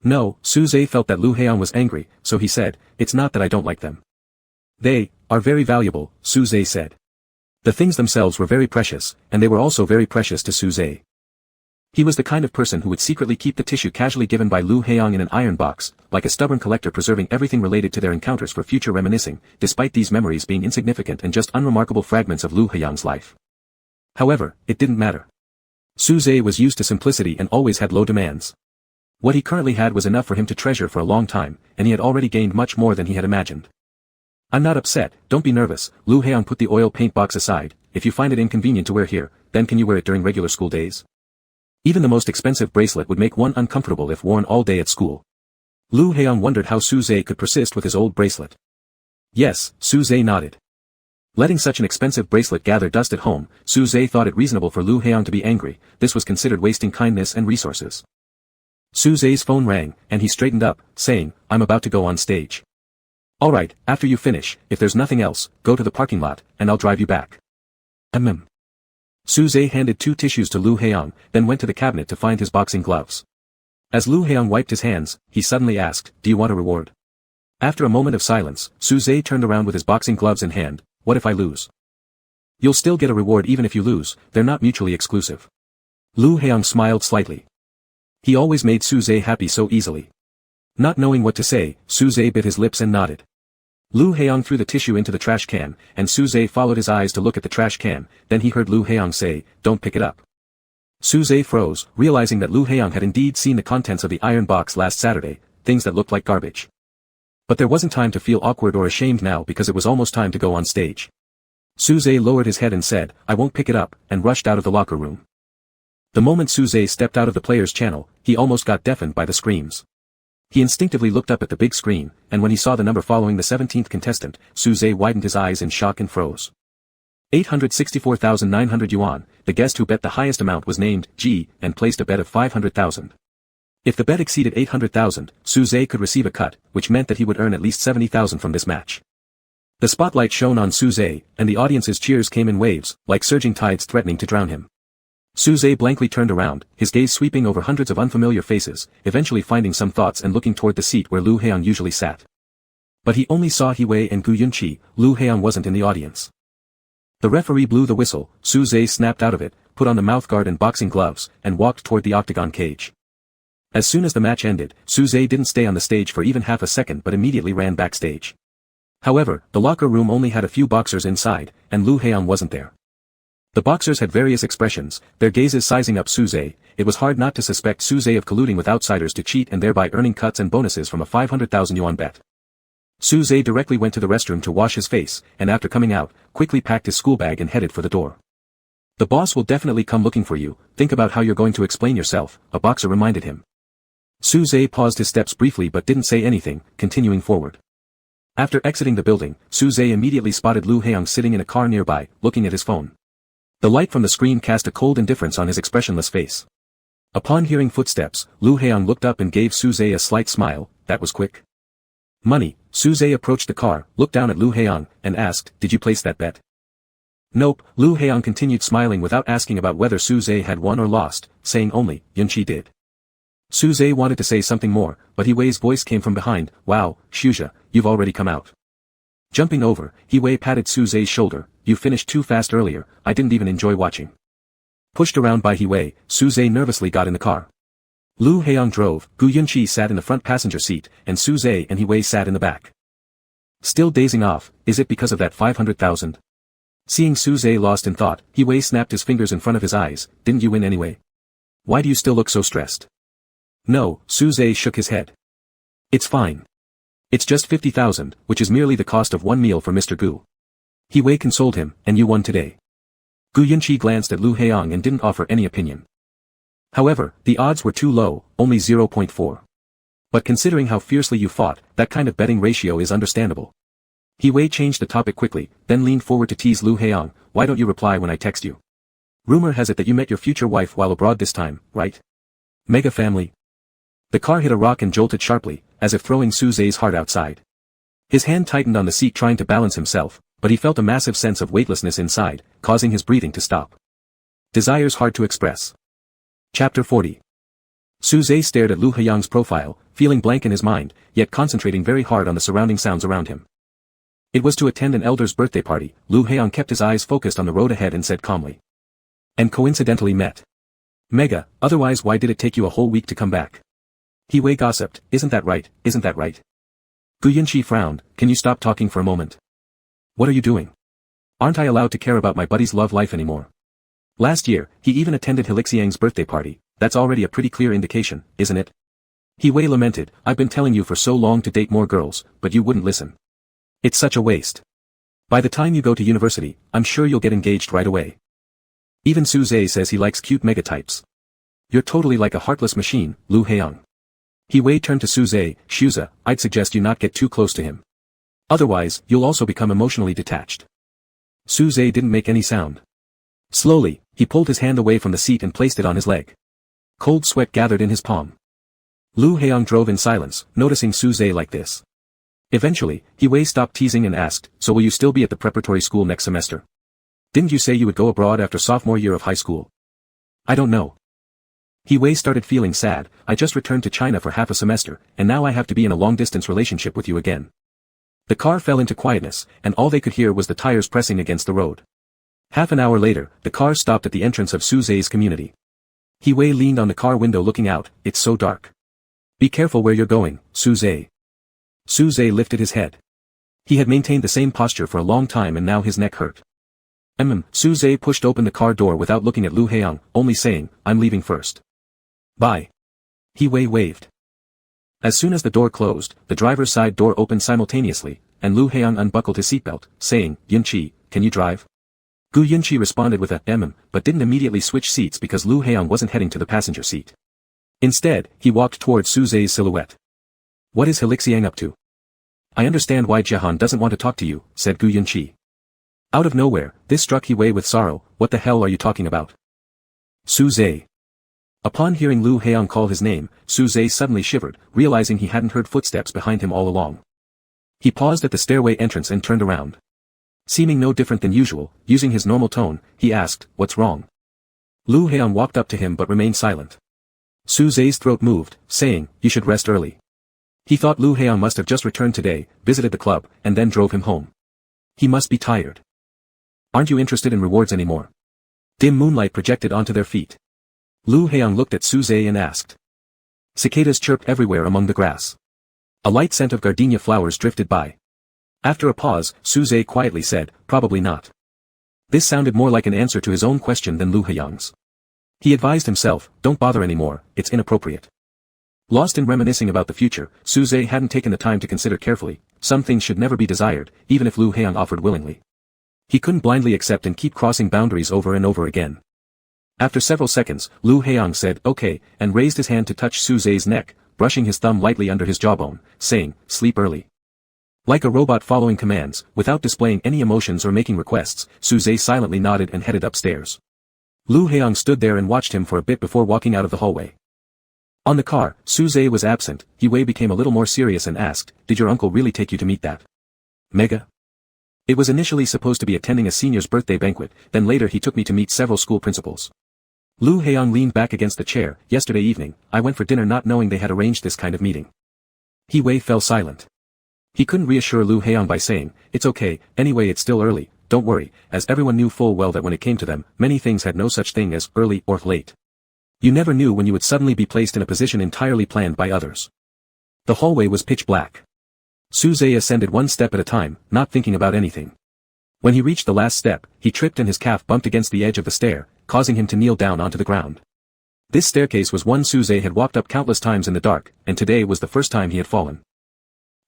[SPEAKER 1] No, Suze felt that Lu Haiyang was angry, so he said, "It's not that I don't like them. They are very valuable," Suze said. The things themselves were very precious, and they were also very precious to Suze. He was the kind of person who would secretly keep the tissue casually given by Lu Haiyang in an iron box, like a stubborn collector preserving everything related to their encounters for future reminiscing, despite these memories being insignificant and just unremarkable fragments of Lu Haiyang's life. However, it didn't matter. Suze was used to simplicity and always had low demands. What he currently had was enough for him to treasure for a long time, and he had already gained much more than he had imagined. "I'm not upset, don't be nervous," Lu Haiyang put the oil paint box aside. "If you find it inconvenient to wear here, then can you wear it during regular school days? Even the most expensive bracelet would make one uncomfortable if worn all day at school." Lu Haiyang wondered how Suze could persist with his old bracelet. Yes, Suze nodded. Letting such an expensive bracelet gather dust at home, Suze thought it reasonable for Lu Haiyang to be angry. This was considered wasting kindness and resources. Suze's phone rang, and he straightened up, saying, "I'm about to go on stage." "All right, after you finish, if there's nothing else, go to the parking lot, and I'll drive you back." Suze handed 2 tissues to Lu Haiyang, then went to the cabinet to find his boxing gloves. As Lu Haiyang wiped his hands, he suddenly asked, "Do you want a reward?" After a moment of silence, Suze turned around with his boxing gloves in hand. What if I lose? You'll still get a reward even if you lose, they're not mutually exclusive. Lu Heong smiled slightly. He always made Suze happy so easily. Not knowing what to say, Suze bit his lips and nodded. Lu Heong threw the tissue into the trash can, and Suze followed his eyes to look at the trash can, then he heard Lu Heong say, "Don't pick it up." Suze froze, realizing that Lu Heong had indeed seen the contents of the iron box last Saturday, things that looked like garbage. But there wasn't time to feel awkward or ashamed now because it was almost time to go on stage. Suze lowered his head and said, "I won't pick it up," and rushed out of the locker room. The moment Suze stepped out of the player's channel, he almost got deafened by the screams. He instinctively looked up at the big screen, and when he saw the number following the 17th contestant, Suze widened his eyes in shock and froze. 864,900 yuan, the guest who bet the highest amount was named G, and placed a bet of 500,000. If the bet exceeded 800,000, Suze could receive a cut, which meant that he would earn at least 70,000 from this match. The spotlight shone on Suze, and the audience's cheers came in waves, like surging tides threatening to drown him. Suze blankly turned around, his gaze sweeping over hundreds of unfamiliar faces, eventually finding some thoughts and looking toward the seat where Lu Heong usually sat. But he only saw He-wei and Gu Yunqi. Lu Heong wasn't in the audience. The referee blew the whistle, Suze snapped out of it, put on the mouthguard and boxing gloves, and walked toward the octagon cage. As soon as the match ended, Suze didn't stay on the stage for even half a second but immediately ran backstage. However, the locker room only had a few boxers inside, and Lu Heong wasn't there. The boxers had various expressions, their gazes sizing up Suze. It was hard not to suspect Suze of colluding with outsiders to cheat and thereby earning cuts and bonuses from a 500,000 yuan bet. Suze directly went to the restroom to wash his face, and after coming out, quickly packed his school bag and headed for the door. "The boss will definitely come looking for you, think about how you're going to explain yourself," a boxer reminded him. Suze paused his steps briefly but didn't say anything, continuing forward. After exiting the building, Suze immediately spotted Lu Heong sitting in a car nearby, looking at his phone. The light from the screen cast a cold indifference on his expressionless face. Upon hearing footsteps, Lu Heong looked up and gave Suze a slight smile. "That was quick." "Money." Suze approached the car, looked down at Lu Heong, and asked, "Did you place that bet?" "Nope." Lu Heong continued smiling without asking about whether Suze had won or lost, saying only, "Yunqi did." Suze wanted to say something more, but He-wei's voice came from behind. "Wow, Shuzha, you've already come out." Jumping over, He-wei patted Suze's shoulder. "You finished too fast earlier, I didn't even enjoy watching." Pushed around by He-wei, Suze nervously got in the car. Lu Heong drove, Gu Yunqi sat in the front passenger seat, and Suze and He-wei sat in the back. Still dazing off, "Is it because of that 500,000? Seeing Suze lost in thought, He-wei snapped his fingers in front of his eyes. "Didn't you win anyway? Why do you still look so stressed?" "No," Suze shook his head. "It's fine. It's just 50,000, which is merely the cost of one meal for Mr. Gu." He-wei consoled him, "And you won today." Gu Yunqi glanced at Lu Heong and didn't offer any opinion. However, the odds were too low, only 0.4. But considering how fiercely you fought, that kind of betting ratio is understandable. He-wei changed the topic quickly, then leaned forward to tease Lu Heong. "Why don't you reply when I text you? Rumor has it that you met your future wife while abroad this time, right? Mega family." The car hit a rock and jolted sharply, as if throwing Suze's heart outside. His hand tightened on the seat trying to balance himself, but he felt a massive sense of weightlessness inside, causing his breathing to stop. Desires hard to express. Chapter 40. Suze stared at Lu Heong's profile, feeling blank in his mind, yet concentrating very hard on the surrounding sounds around him. It was to attend an elder's birthday party. Lu Heong kept his eyes focused on the road ahead and said calmly. "And coincidentally met Mega, otherwise why did it take you a whole week to come back?" He-wei gossiped. "Isn't that right, isn't that right?" Gu Yunqi frowned. "Can you stop talking for a moment? What are you doing? Aren't I allowed to care about my buddy's love life anymore? Last year, he even attended Helixiang's birthday party. That's already a pretty clear indication, isn't it?" He-wei lamented. "I've been telling you for so long to date more girls, but you wouldn't listen. It's such a waste. By the time you go to university, I'm sure you'll get engaged right away. Even Suze says he likes cute mega types. You're totally like a heartless machine, Lu Heong." He-wei turned to Suze. "Shuza, I'd suggest you not get too close to him. Otherwise, you'll also become emotionally detached." Suze didn't make any sound. Slowly, he pulled his hand away from the seat and placed it on his leg. Cold sweat gathered in his palm. Lu Heong drove in silence, noticing Suze like this. Eventually, He-wei stopped teasing and asked, "So will you still be at the preparatory school next semester? Didn't you say you would go abroad after sophomore year of high school?" "I don't know. He Wei started feeling sad. I just returned to China for half a semester, and now I have to be in a long-distance relationship with you again. The car fell into quietness, and all they could hear was the tires pressing against the road. Half an hour later, the car stopped at the entrance of Su Zhe's community. He Wei leaned on the car window looking out. It's so dark. Be careful where you're going, Su Zhe. Su Zhe lifted his head. He had maintained the same posture for a long time and now his neck hurt. Su Zhe pushed open the car door without looking at Lu Heiyang, only saying, I'm leaving first. Bye. He Wei waved. As soon as the door closed, the driver's side door opened simultaneously, and Lu Heiyang unbuckled his seatbelt, saying, Yunqi, can you drive? Gu Yunqi responded with a but didn't immediately switch seats because Lu Heiyang wasn't heading to the passenger seat. Instead, he walked towards Su Zhe's silhouette. What is Helixiang up to? I understand why Jiahan doesn't want to talk to you, said Gu Yunqi. Out of nowhere, this struck He Wei with sorrow. What the hell are you talking about? Su Zhe. Upon hearing Lu Heiyang call his name, Su Zhe suddenly shivered, realizing he hadn't heard footsteps behind him all along. He paused at the stairway entrance and turned around. Seeming no different than usual, using his normal tone, he asked, what's wrong? Lu Heiyang walked up to him but remained silent. Su Zhe's throat moved, saying, you should rest early. He thought Lu Heiyang must have just returned today, visited the club, and then drove him home. He must be tired. Aren't you interested in rewards anymore? Dim moonlight projected onto their feet. Lu Heiyang looked at Su Zhe and asked. Cicadas chirped everywhere among the grass. A light scent of gardenia flowers drifted by. After a pause, Su Zhe quietly said, probably not. This sounded more like an answer to his own question than Lu Heiyang's. He advised himself, don't bother anymore, it's inappropriate. Lost in reminiscing about the future, Su Zhe hadn't taken the time to consider carefully, some things should never be desired, even if Lu Heiyang offered willingly. He couldn't blindly accept and keep crossing boundaries over and over again. After several seconds, Lu Heiyang said, okay, and raised his hand to touch Su Zhe's neck, brushing his thumb lightly under his jawbone, saying, sleep early. Like a robot following commands, without displaying any emotions or making requests, Su Zhe silently nodded and headed upstairs. Lu Heiyang stood there and watched him for a bit before walking out of the hallway. On the car, Su Zhe was absent. He Wei became a little more serious and asked, did your uncle really take you to meet that Mega? It was initially supposed to be attending a senior's birthday banquet, then later he took me to meet several school principals. Lu Heiyang leaned back against the chair. Yesterday evening, I went for dinner not knowing they had arranged this kind of meeting. He Wei fell silent. He couldn't reassure Lu Heiyang by saying, it's okay, anyway it's still early, don't worry, as everyone knew full well that when it came to them, many things had no such thing as early or late. You never knew when you would suddenly be placed in a position entirely planned by others. The hallway was pitch black. Su Zhe ascended one step at a time, not thinking about anything. When he reached the last step, he tripped and his calf bumped against the edge of the stair, causing him to kneel down onto the ground. This staircase was one Su Zhe had walked up countless times in the dark, and today was the first time he had fallen.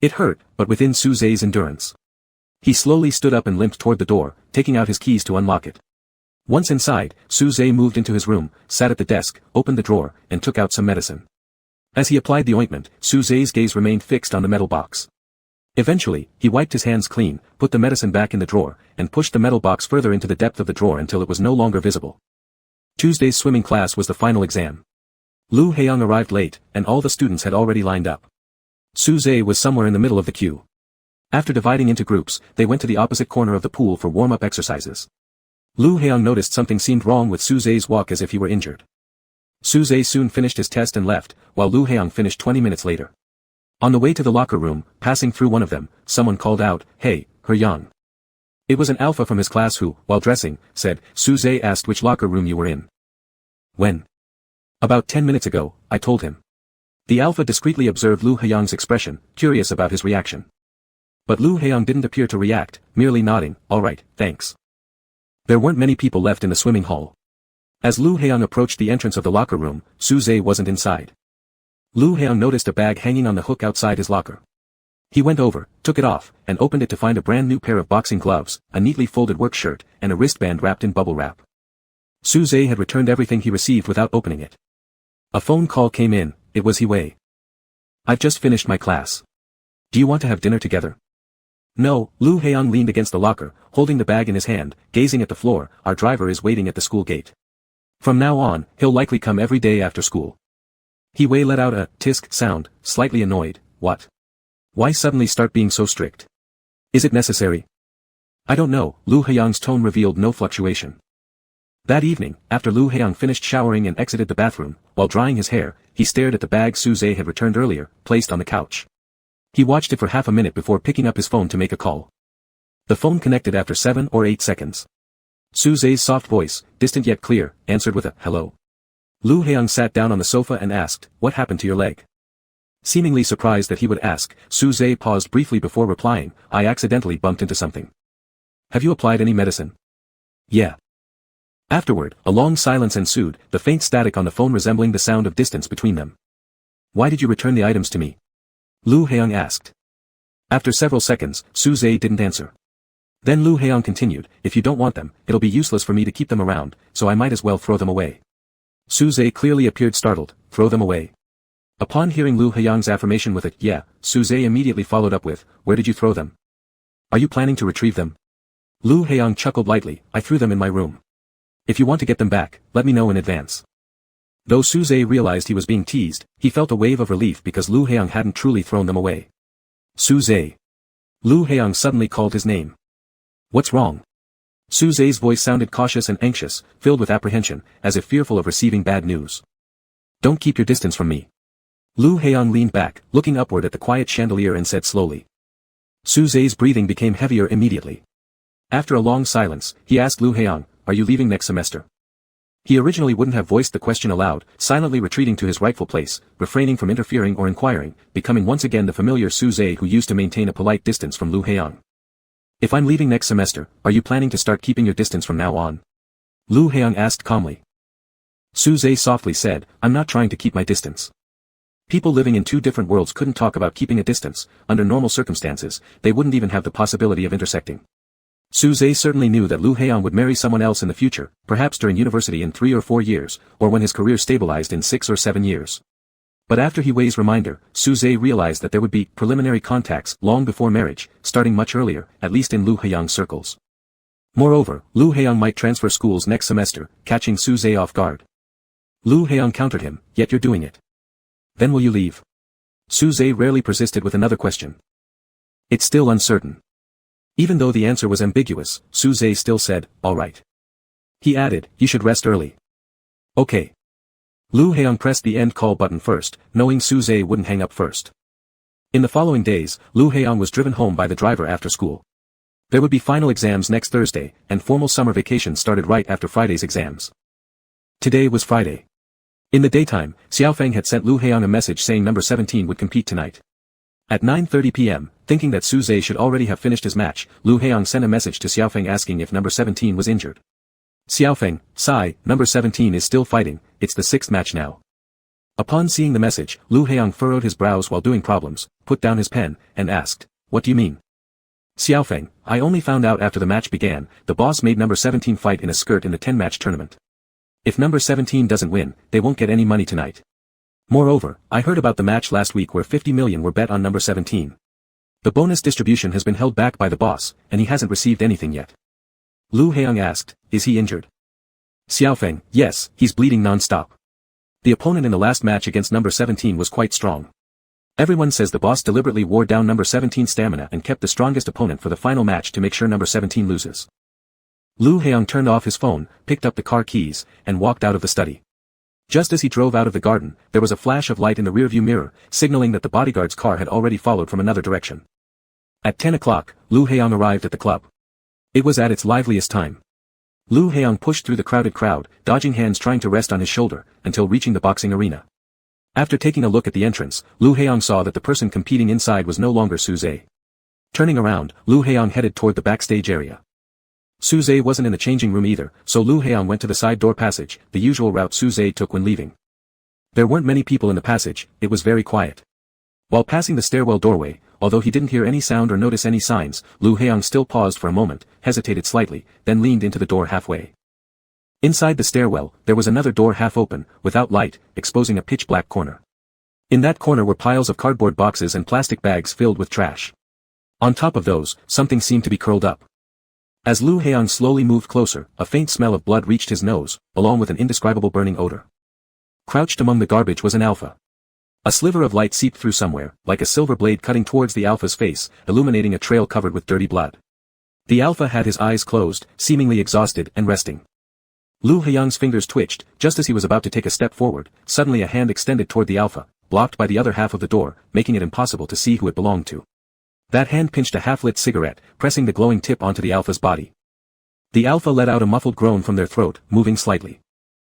[SPEAKER 1] It hurt, but within Su Zhe's endurance. He slowly stood up and limped toward the door, taking out his keys to unlock it. Once inside, Su Zhe moved into his room, sat at the desk, opened the drawer, and took out some medicine. As he applied the ointment, Su Zhe's gaze remained fixed on the metal box. Eventually, he wiped his hands clean, put the medicine back in the drawer, and pushed the metal box further into the depth of the drawer until it was no longer visible. Tuesday's swimming class was the final exam. Lu Heiyang arrived late, and all the students had already lined up. Su Zhe was somewhere in the middle of the queue. After dividing into groups, they went to the opposite corner of the pool for warm-up exercises. Lu Heiyang noticed something seemed wrong with Su Zhe's walk as if he were injured. Su Zhe soon finished his test and left, while Lu Heiyang finished 20 minutes later. On the way to the locker room, passing through one of them, someone called out, hey, Yang. It was an alpha from his class who, while dressing, said, Su Zhe asked which locker room you were in. When? About 10 minutes ago, I told him. The alpha discreetly observed Lu Heiyang's expression, curious about his reaction. But Lu Heiyang didn't appear to react, merely nodding, all right, thanks. There weren't many people left in the swimming hall. As Lu Heiyang approached the entrance of the locker room, Su Zhe wasn't inside. Lu Heiyang noticed a bag hanging on the hook outside his locker. He went over, took it off, and opened it to find a brand new pair of boxing gloves, a neatly folded work shirt, and a wristband wrapped in bubble wrap. Su Zhe had returned everything he received without opening it. A phone call came in. It was He Wei. I've just finished my class. Do you want to have dinner together? No, Lu Heiyang leaned against the locker, holding the bag in his hand, gazing at the floor. Our driver is waiting at the school gate. From now on, he'll likely come every day after school. He Wei let out a tisk sound, slightly annoyed. What? Why suddenly start being so strict? Is it necessary? I don't know. Lu Heiyang's tone revealed no fluctuation. That evening, after Lu Heong finished showering and exited the bathroom, while drying his hair, he stared at the bag Suze had returned earlier, placed on the couch. He watched it for half a minute before picking up his phone to make a call. The phone connected after 7 or 8 seconds. Suze's soft voice, distant yet clear, answered with a hello. Lu Heong sat down on the sofa and asked, "What happened to your leg?" Seemingly surprised that he would ask, Suze paused briefly before replying, "I accidentally bumped into something." "Have you applied any medicine?" "Yeah." Afterward, a long silence ensued, the faint static on the phone resembling the sound of distance between them. "Why did you return the items to me?" Lu Heong asked. After several seconds, Suze didn't answer. Then Lu Heong continued, "If you don't want them, it'll be useless for me to keep them around, so I might as well throw them away." Suze clearly appeared startled. "Throw them away?" Upon hearing Lu Heong's affirmation with a "yeah," Suze immediately followed up with, "Where did you throw them? Are you planning to retrieve them?" Lu Heong chuckled lightly, "I threw them in my room. If you want to get them back, let me know in advance." Though Suze realized he was being teased, he felt a wave of relief because Lu Heong hadn't truly thrown them away. "Suze." Lu Heong suddenly called his name. "What's wrong?" Suze's voice sounded cautious and anxious, filled with apprehension, as if fearful of receiving bad news. "Don't keep your distance from me." Lu Heong leaned back, looking upward at the quiet chandelier and said slowly. Suze's breathing became heavier immediately. After a long silence, he asked Lu Heong, "Are you leaving next semester?" He originally wouldn't have voiced the question aloud, silently retreating to his rightful place, refraining from interfering or inquiring, becoming once again the familiar Suze who used to maintain a polite distance from Lu Heong. "If I'm leaving next semester, are you planning to start keeping your distance from now on?" Lu Heong asked calmly. Suze softly said, "I'm not trying to keep my distance." People living in two different worlds couldn't talk about keeping a distance. Under normal circumstances, they wouldn't even have the possibility of intersecting. Suze certainly knew that Lu Heong would marry someone else in the future, perhaps during university in 3 or 4 years, or when his career stabilized in 6 or 7 years. But after He Wei's reminder, Suze realized that there would be preliminary contacts long before marriage, starting much earlier, at least in Lu Heong's circles. Moreover, Lu Heong might transfer schools next semester, catching Suze off guard. Lu Heong countered him, "Yet you're doing it. Then will you leave?" Suze rarely persisted with another question. "It's still uncertain." Even though the answer was ambiguous, Suze still said, "All right." He added, "You should rest early." "Okay." Lu Heong pressed the end call button first, knowing Suze wouldn't hang up first. In the following days, Lu Heong was driven home by the driver after school. There would be final exams next Thursday, and formal summer vacation started right after Friday's exams. Today was Friday. In the daytime, Xiaofeng had sent Lu Heong a message saying number 17 would compete tonight. At 9:30 p.m., thinking that Suze should already have finished his match, Lu Heong sent a message to Xiaofeng asking if number 17 was injured. "Xiaofeng, sigh, number 17 is still fighting, it's the 6th match now." Upon seeing the message, Lu Heong furrowed his brows while doing problems, put down his pen, and asked, "What do you mean?" "Xiaofeng, I only found out after the match began, the boss made number 17 fight in a skirt in the 10-match tournament. If number 17 doesn't win, they won't get any money tonight. Moreover, I heard about the match last week where 50 million were bet on number 17. The bonus distribution has been held back by the boss, and he hasn't received anything yet." Lu Heong asked, "Is he injured?" Xiaofeng, "Yes, he's bleeding non-stop. The opponent in the last match against number 17 was quite strong. Everyone says the boss deliberately wore down number 17's stamina and kept the strongest opponent for the final match to make sure number 17 loses." Lu Heong turned off his phone, picked up the car keys, and walked out of the study. Just as he drove out of the garden, there was a flash of light in the rearview mirror, signaling that the bodyguard's car had already followed from another direction. At 10 o'clock, Lu Heong arrived at the club. It was at its liveliest time. Lu Heong pushed through the crowded crowd, dodging hands trying to rest on his shoulder, until reaching the boxing arena. After taking a look at the entrance, Lu Heong saw that the person competing inside was no longer Suze. Turning around, Lu Heong headed toward the backstage area. Suze wasn't in the changing room either, so Lu Heong went to the side door passage, the usual route Suze took when leaving. There weren't many people in the passage, it was very quiet. While passing the stairwell doorway, although he didn't hear any sound or notice any signs, Lu Heong still paused for a moment, hesitated slightly, then leaned into the door halfway. Inside the stairwell, there was another door half open, without light, exposing a pitch-black corner. In that corner were piles of cardboard boxes and plastic bags filled with trash. On top of those, something seemed to be curled up. As Lu Heong slowly moved closer, a faint smell of blood reached his nose, along with an indescribable burning odor. Crouched among the garbage was an alpha. A sliver of light seeped through somewhere, like a silver blade cutting towards the alpha's face, illuminating a trail covered with dirty blood. The alpha had his eyes closed, seemingly exhausted and resting. Lu Haiyang's fingers twitched, just as he was about to take a step forward. Suddenly a hand extended toward the alpha, blocked by the other half of the door, making it impossible to see who it belonged to. That hand pinched a half-lit cigarette, pressing the glowing tip onto the alpha's body. The alpha let out a muffled groan from their throat, moving slightly.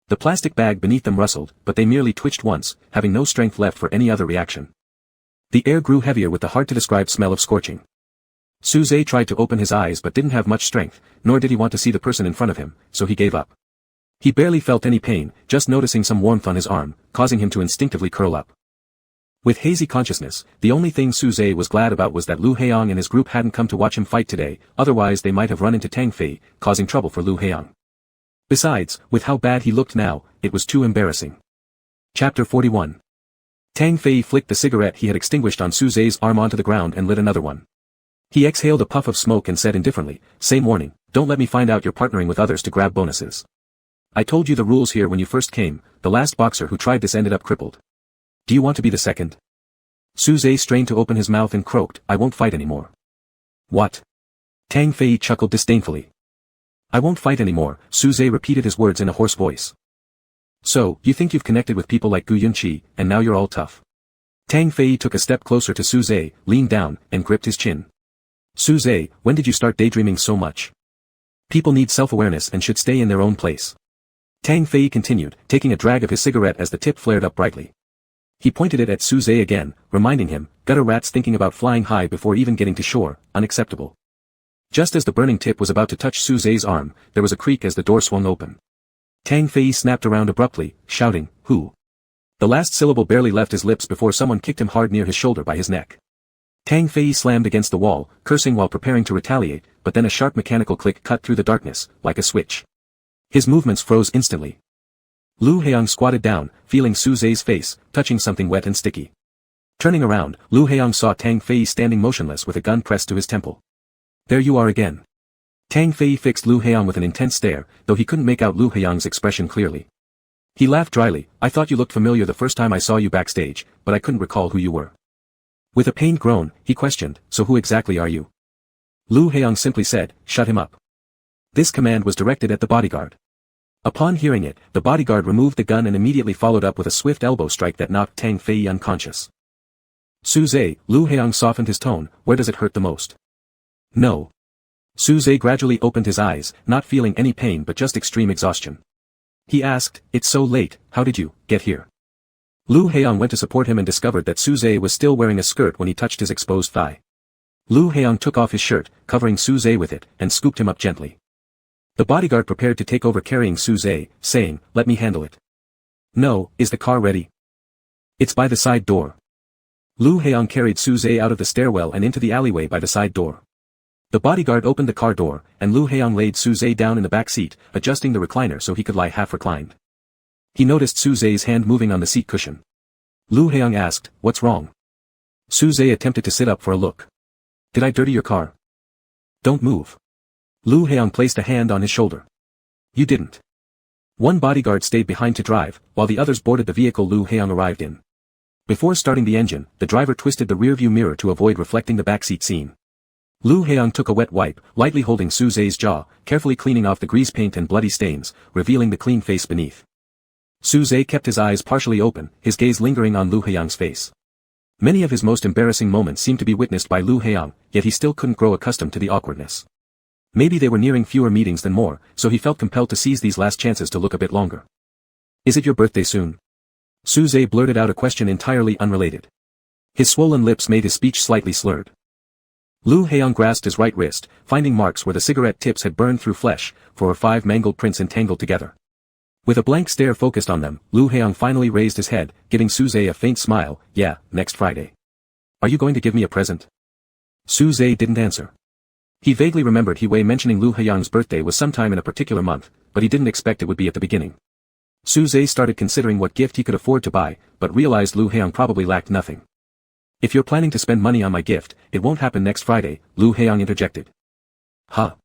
[SPEAKER 1] The plastic bag beneath them rustled, but they merely twitched once, having no strength left for any other reaction. The air grew heavier with the hard-to-describe smell of scorching. Suze tried to open his eyes but didn't have much strength, nor did he want to see the person in front of him, so he gave up. He barely felt any pain, just noticing some warmth on his arm, causing him to instinctively curl up. With hazy consciousness, the only thing Suze was glad about was that Lu Haiyang and his group hadn't come to watch him fight today, otherwise they might have run into Tang Fei, causing trouble for Lu Haiyang. Besides, with how bad he looked now, it was too embarrassing. Chapter 41. Tang Fei flicked the cigarette he had extinguished on Suze's arm onto the ground and lit another one. He exhaled a puff of smoke and said indifferently, "Same warning, don't let me find out you're partnering with others to grab bonuses. I told you the rules here when you first came, the last boxer who tried this ended up crippled. Do you want to be the second?" Suze strained to open his mouth and croaked, "I won't fight anymore." "What?" Tang Fei chuckled disdainfully. "I won't fight anymore," Suze repeated his words in a hoarse voice. "So, you think you've connected with people like Gu Yunqi, and now you're all tough?" Tang Fei took a step closer to Suze, leaned down, and gripped his chin. "Suze, when did you start daydreaming so much? People need self-awareness and should stay in their own place." Tang Fei continued, taking a drag of his cigarette as the tip flared up brightly. He pointed it at Suze again, reminding him, "Gutter rats thinking about flying high before even getting to shore, unacceptable." Just as the burning tip was about to touch Suze's arm, there was a creak as the door swung open. Tang Fei snapped around abruptly, shouting, "Who?" The last syllable barely left his lips before someone kicked him hard near his shoulder by his neck. Tang Fei slammed against the wall, cursing while preparing to retaliate, but then a sharp mechanical click cut through the darkness, like a switch. His movements froze instantly. Lu Haiyang squatted down, feeling Suze's face, touching something wet and sticky. Turning around, Lu Haiyang saw Tang Fei standing motionless with a gun pressed to his temple. "There you are again." Tang Fei fixed Lu Haiyang with an intense stare, though he couldn't make out Lu Haiyang's expression clearly. He laughed dryly, "I thought you looked familiar the first time I saw you backstage, but I couldn't recall who you were." With a pained groan, he questioned, "So who exactly are you?" Lu Haiyang simply said, "Shut him up." This command was directed at the bodyguard. Upon hearing it, the bodyguard removed the gun and immediately followed up with a swift elbow strike that knocked Tang Fei unconscious. "Suze," Lu Haiyang softened his tone, "where does it hurt the most?" "No." Suze gradually opened his eyes, not feeling any pain but just extreme exhaustion. He asked, "It's so late, how did you get here?" Lu Haiyang went to support him and discovered that Suze was still wearing a skirt when he touched his exposed thigh. Lu Haiyang took off his shirt, covering Suze with it, and scooped him up gently. The bodyguard prepared to take over carrying Suze, saying, "Let me handle it." "No, is the car ready?" "It's by the side door." Lu Haiyang carried Suze out of the stairwell and into the alleyway by the side door. The bodyguard opened the car door, and Lu Haiyang laid Suze down in the back seat, adjusting the recliner so he could lie half reclined. He noticed Suze's hand moving on the seat cushion. Lu Haiyang asked, "What's wrong?" Suze attempted to sit up for a look. "Did I dirty your car?" "Don't move." Lu Haiyang placed a hand on his shoulder. "You didn't." One bodyguard stayed behind to drive, while the others boarded the vehicle Lu Haiyang arrived in. Before starting the engine, the driver twisted the rearview mirror to avoid reflecting the backseat scene. Lu Haiyang took a wet wipe, lightly holding Suze's jaw, carefully cleaning off the grease paint and bloody stains, revealing the clean face beneath. Suze kept his eyes partially open, his gaze lingering on Lu Haiyang's face. Many of his most embarrassing moments seemed to be witnessed by Lu Haiyang, yet he still couldn't grow accustomed to the awkwardness. Maybe they were nearing fewer meetings than more, so he felt compelled to seize these last chances to look a bit longer. "Is it your birthday soon?" Suze blurted out a question entirely unrelated. His swollen lips made his speech slightly slurred. Lu Haiyang grasped his right wrist, finding marks where the cigarette tips had burned through flesh, 4 or 5 mangled prints entangled together. With a blank stare focused on them, Lu Haiyang finally raised his head, giving Suze a faint smile. "Yeah, next Friday." "Are you going to give me a present?" Suze didn't answer. He vaguely remembered Wei mentioning Lu Haiyang's birthday was sometime in a particular month, but he didn't expect it would be at the beginning. Suze started considering what gift he could afford to buy, but realized Lu Haiyang probably lacked nothing. "If you're planning to spend money on my gift, it won't happen next Friday," Lu Haiyang interjected. "Huh?"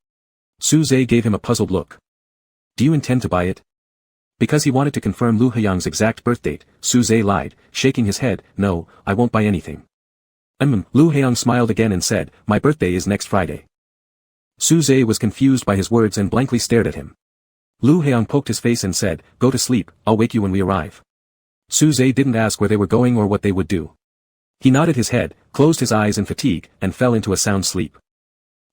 [SPEAKER 1] Suze gave him a puzzled look. "Do you intend to buy it?" Because he wanted to confirm Lu Haiyang's exact birth date, Suze lied, shaking his head, "No, I won't buy anything." Lu Haiyang smiled again and said, "My birthday is next Friday." Suze was confused by his words and blankly stared at him. Lu Heong poked his face and said, "Go to sleep, I'll wake you when we arrive." Suze didn't ask where they were going or what they would do. He nodded his head, closed his eyes in fatigue, and fell into a sound sleep.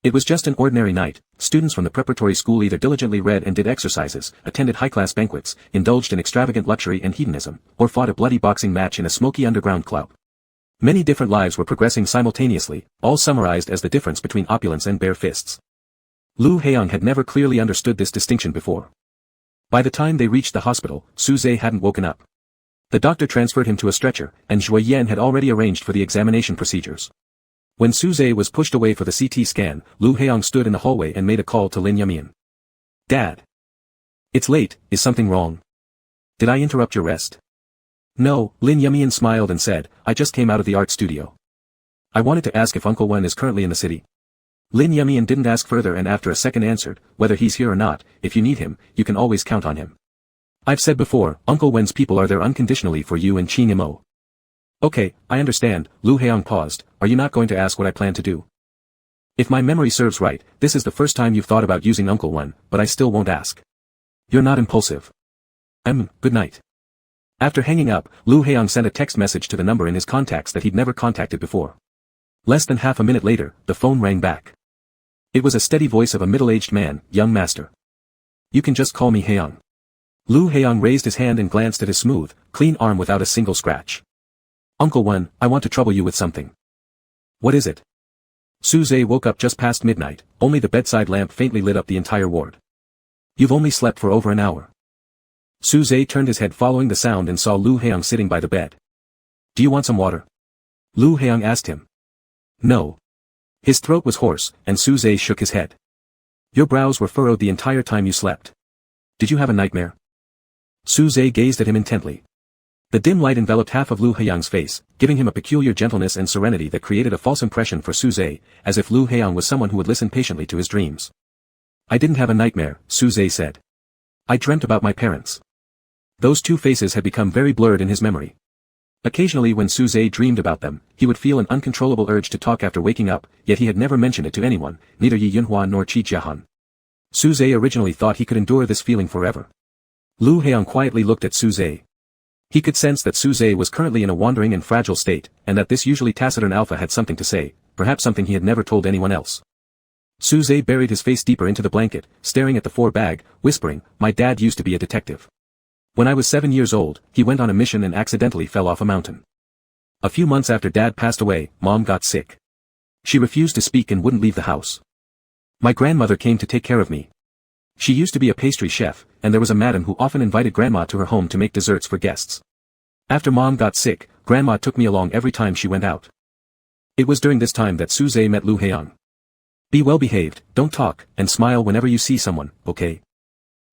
[SPEAKER 1] It was just an ordinary night. Students from the preparatory school either diligently read and did exercises, attended high-class banquets, indulged in extravagant luxury and hedonism, or fought a bloody boxing match in a smoky underground club. Many different lives were progressing simultaneously, all summarized as the difference between opulence and bare fists. Lu Heong had never clearly understood this distinction before. By the time they reached the hospital, Suze hadn't woken up. The doctor transferred him to a stretcher, and Zhuo Yan had already arranged for the examination procedures. When Suze was pushed away for the CT scan, Lu Heong stood in the hallway and made a call to Lin Yamian. "Dad. It's late, is something wrong? Did I interrupt your rest?" "No," Lin Yamian smiled and said, "I just came out of the art studio. I wanted to ask if Uncle Wen is currently in the city." Lin Yamian didn't ask further and after a second answered, "Whether he's here or not, if you need him, you can always count on him. I've said before, Uncle Wen's people are there unconditionally for you and Qin Yimo." "Okay, I understand." Lu Heong paused. "Are you not going to ask what I plan to do?" "If my memory serves right, this is the first time you've thought about using Uncle Wen, but I still won't ask. You're not impulsive. Good night." After hanging up, Lu Heong sent a text message to the number in his contacts that he'd never contacted before. Less than half a minute later, the phone rang back. It was a steady voice of a middle-aged man, "Young master. You can just call me Heong." Lu Heong raised his hand and glanced at his smooth, clean arm without a single scratch. "Uncle Wen, I want to trouble you with something." "What is it?" Suze woke up just past midnight, only the bedside lamp faintly lit up the entire ward. "You've only slept for over an hour." Suze turned his head following the sound and saw Lu Heong sitting by the bed. "Do you want some water?" Lu Heong asked him. "No." His throat was hoarse, and Suze shook his head. "Your brows were furrowed the entire time you slept. Did you have a nightmare?" Suze gazed at him intently. The dim light enveloped half of Lu Heong's face, giving him a peculiar gentleness and serenity that created a false impression for Suze, as if Lu Heong was someone who would listen patiently to his dreams. "I didn't have a nightmare," Suze said. "I dreamt about my parents." Those two faces had become very blurred in his memory. Occasionally when Suze dreamed about them, he would feel an uncontrollable urge to talk after waking up, yet he had never mentioned it to anyone, neither Yi Yunhua nor Qi Jiahan. Suze originally thought he could endure this feeling forever. Lu Heong quietly looked at Suze. He could sense that Suze was currently in a wandering and fragile state, and that this usually taciturn alpha had something to say, perhaps something he had never told anyone else. Suze buried his face deeper into the blanket, staring at the floor bag, whispering, "My dad used to be a detective. When I was 7 years old, he went on a mission and accidentally fell off a mountain. A few months after Dad passed away, Mom got sick. She refused to speak and wouldn't leave the house. My grandmother came to take care of me. She used to be a pastry chef, and there was a madam who often invited Grandma to her home to make desserts for guests. After Mom got sick, Grandma took me along every time she went out." It was during this time that Suze met Lu Heong. "Be well behaved, don't talk, and smile whenever you see someone, okay?"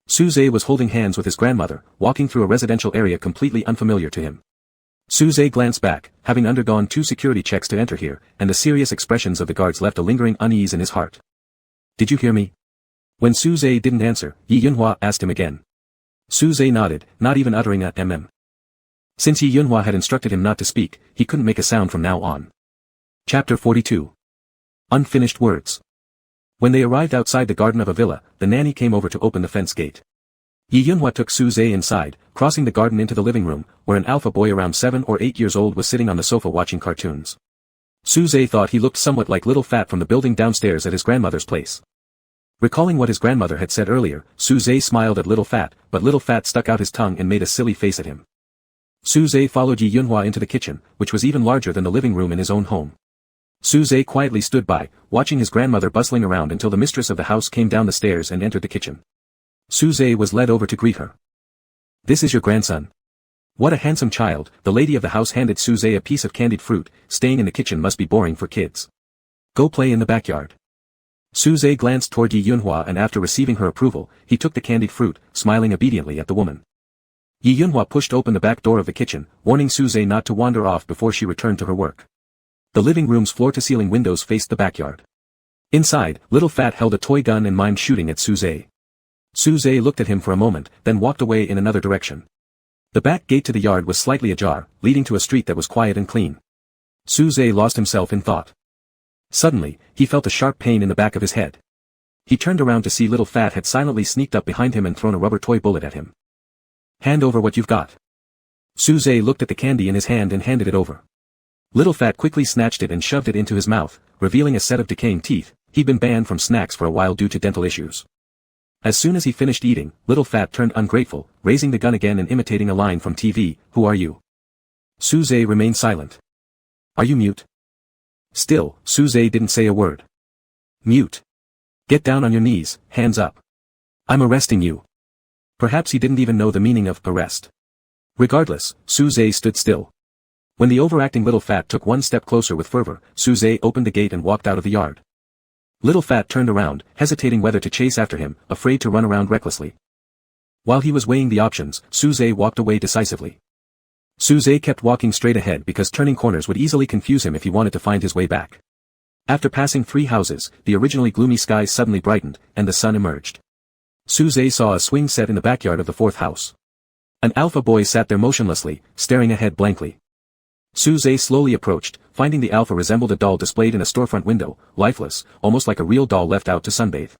[SPEAKER 1] Suze was holding hands with his grandmother, walking through a residential area completely unfamiliar to him. Suze glanced back, having undergone 2 security checks to enter here, and the serious expressions of the guards left a lingering unease in his heart. "Did you hear me?" When Suze didn't answer, Yi Yunhua asked him again. Suze nodded, not even uttering a Since Yi Yunhua had instructed him not to speak, he couldn't make a sound from now on. Chapter 42. Unfinished Words. When they arrived outside the garden of a villa, the nanny came over to open the fence gate. Yi Yunhua took Suze inside, crossing the garden into the living room, where an alpha boy around 7 or 8 years old was sitting on the sofa watching cartoons. Suze thought he looked somewhat like Little Fat from the building downstairs at his grandmother's place. Recalling what his grandmother had said earlier, Suze smiled at Little Fat, but Little Fat stuck out his tongue and made a silly face at him. Suze followed Yi Yunhua into the kitchen, which was even larger than the living room in his own home. Suze quietly stood by, watching his grandmother bustling around until the mistress of the house came down the stairs and entered the kitchen. Suze was led over to greet her. "This is your grandson." "What a handsome child," the lady of the house handed Suze a piece of candied fruit. "Staying in the kitchen must be boring for kids. Go play in the backyard." Suze glanced toward Yi Yunhua and after receiving her approval, he took the candied fruit, smiling obediently at the woman. Yi Yunhua pushed open the back door of the kitchen, warning Suze not to wander off before she returned to her work. The living room's floor-to-ceiling windows faced the backyard. Inside, Little Fat held a toy gun and mimed shooting at Suze. Suze looked at him for a moment, then walked away in another direction. The back gate to the yard was slightly ajar, leading to a street that was quiet and clean. Suze lost himself in thought. Suddenly, he felt a sharp pain in the back of his head. He turned around to see Little Fat had silently sneaked up behind him and thrown a rubber toy bullet at him. Hand over what you've got. Suze looked at the candy in his hand and handed it over. Little Fat quickly snatched it and shoved it into his mouth, revealing a set of decaying teeth. He'd been banned from snacks for a while due to dental issues. As soon as he finished eating, Little Fat turned ungrateful, raising the gun again and imitating a line from TV, "Who are you?" Suze remained silent. "Are you mute?" Still, Suze didn't say a word. "Mute. Get down on your knees, hands up. I'm arresting you." Perhaps he didn't even know the meaning of arrest. Regardless, Suze stood still. When the overacting Little Fat took one step closer with fervor, Suze opened the gate and walked out of the yard. Little Fat turned around, hesitating whether to chase after him, afraid to run around recklessly. While he was weighing the options, Suze walked away decisively. Suze kept walking straight ahead because turning corners would easily confuse him if he wanted to find his way back. After passing 3 houses, the originally gloomy skies suddenly brightened, and the sun emerged. Suze saw a swing set in the backyard of the 4th house. An alpha boy sat there motionlessly, staring ahead blankly. Suze slowly approached, finding the alpha resembled a doll displayed in a storefront window, lifeless, almost like a real doll left out to sunbathe.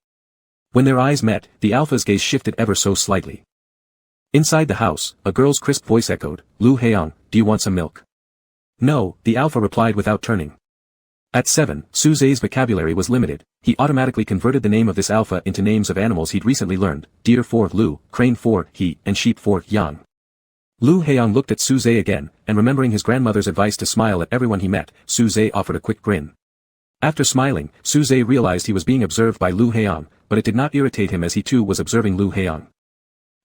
[SPEAKER 1] When their eyes met, the alpha's gaze shifted ever so slightly. Inside the house, a girl's crisp voice echoed, "Lu Heong, do you want some milk?" "No," the alpha replied without turning. At 7, Suze's vocabulary was limited. He automatically converted the name of this alpha into names of animals he'd recently learned: deer for Lu, crane for he, and sheep for Yang. Lu Heong looked at Suze again, and remembering his grandmother's advice to smile at everyone he met, Suze offered a quick grin. After smiling, Suze realized he was being observed by Lu Heong, but it did not irritate him as he too was observing Lu Heong.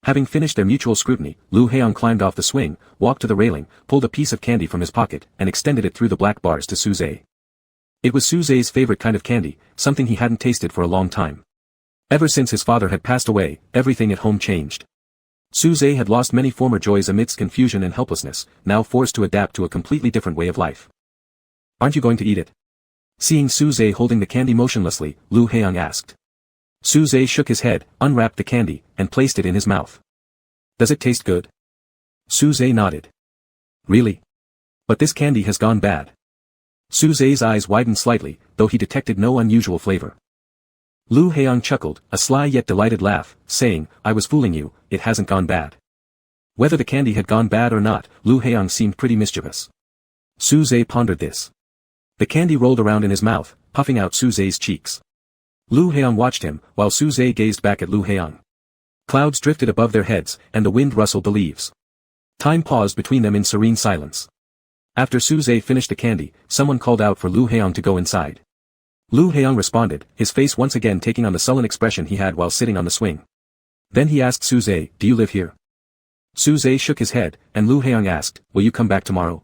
[SPEAKER 1] Having finished their mutual scrutiny, Lu Heong climbed off the swing, walked to the railing, pulled a piece of candy from his pocket, and extended it through the black bars to Suze. It was Suze's favorite kind of candy, something he hadn't tasted for a long time. Ever since his father had passed away, everything at home changed. Suze had lost many former joys amidst confusion and helplessness, now forced to adapt to a completely different way of life. "Aren't you going to eat it?" Seeing Suze holding the candy motionlessly, Lu Heong asked. Suze shook his head, unwrapped the candy, and placed it in his mouth. "Does it taste good?" Suze nodded. "Really? But this candy has gone bad." Suze's eyes widened slightly, though he detected no unusual flavor. Lu Heong chuckled, a sly yet delighted laugh, saying, "I was fooling you, it hasn't gone bad." Whether the candy had gone bad or not, Lu Heong seemed pretty mischievous. Suze pondered this. The candy rolled around in his mouth, puffing out Suze's cheeks. Lu Heong watched him, while Suze gazed back at Lu Heong. Clouds drifted above their heads, and the wind rustled the leaves. Time paused between them in serene silence. After Suze finished the candy, someone called out for Lu Heong to go inside. Lu Heong responded, his face once again taking on the sullen expression he had while sitting on the swing. Then he asked Suze, "Do you live here?" Suze shook his head, and Lu Heong asked, "Will you come back tomorrow?"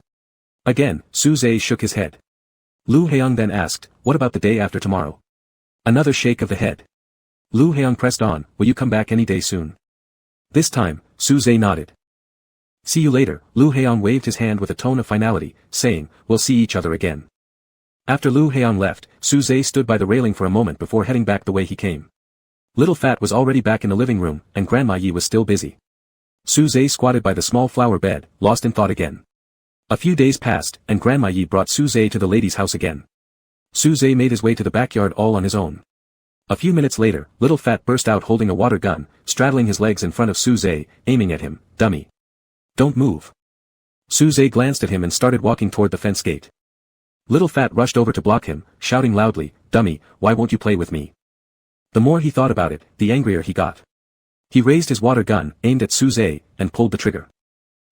[SPEAKER 1] Again, Suze shook his head. Lu Heong then asked, "What about the day after tomorrow?" Another shake of the head. Lu Heong pressed on, "Will you come back any day soon?" This time, Suze nodded. "See you later." Lu Heong waved his hand with a tone of finality, saying, "We'll see each other again." After Lu Heong left, Suze stood by the railing for a moment before heading back the way he came. Little Fat was already back in the living room, and Grandma Yi was still busy. Suze squatted by the small flower bed, lost in thought again. A few days passed, and Grandma Yi brought Suze to the lady's house again. Suze made his way to the backyard all on his own. A few minutes later, Little Fat burst out holding a water gun, straddling his legs in front of Suze, aiming at him, "Dummy. Don't move." Suze glanced at him and started walking toward the fence gate. Little Fat rushed over to block him, shouting loudly, "Dummy, why won't you play with me?" The more he thought about it, the angrier he got. He raised his water gun, aimed at Suze, and pulled the trigger.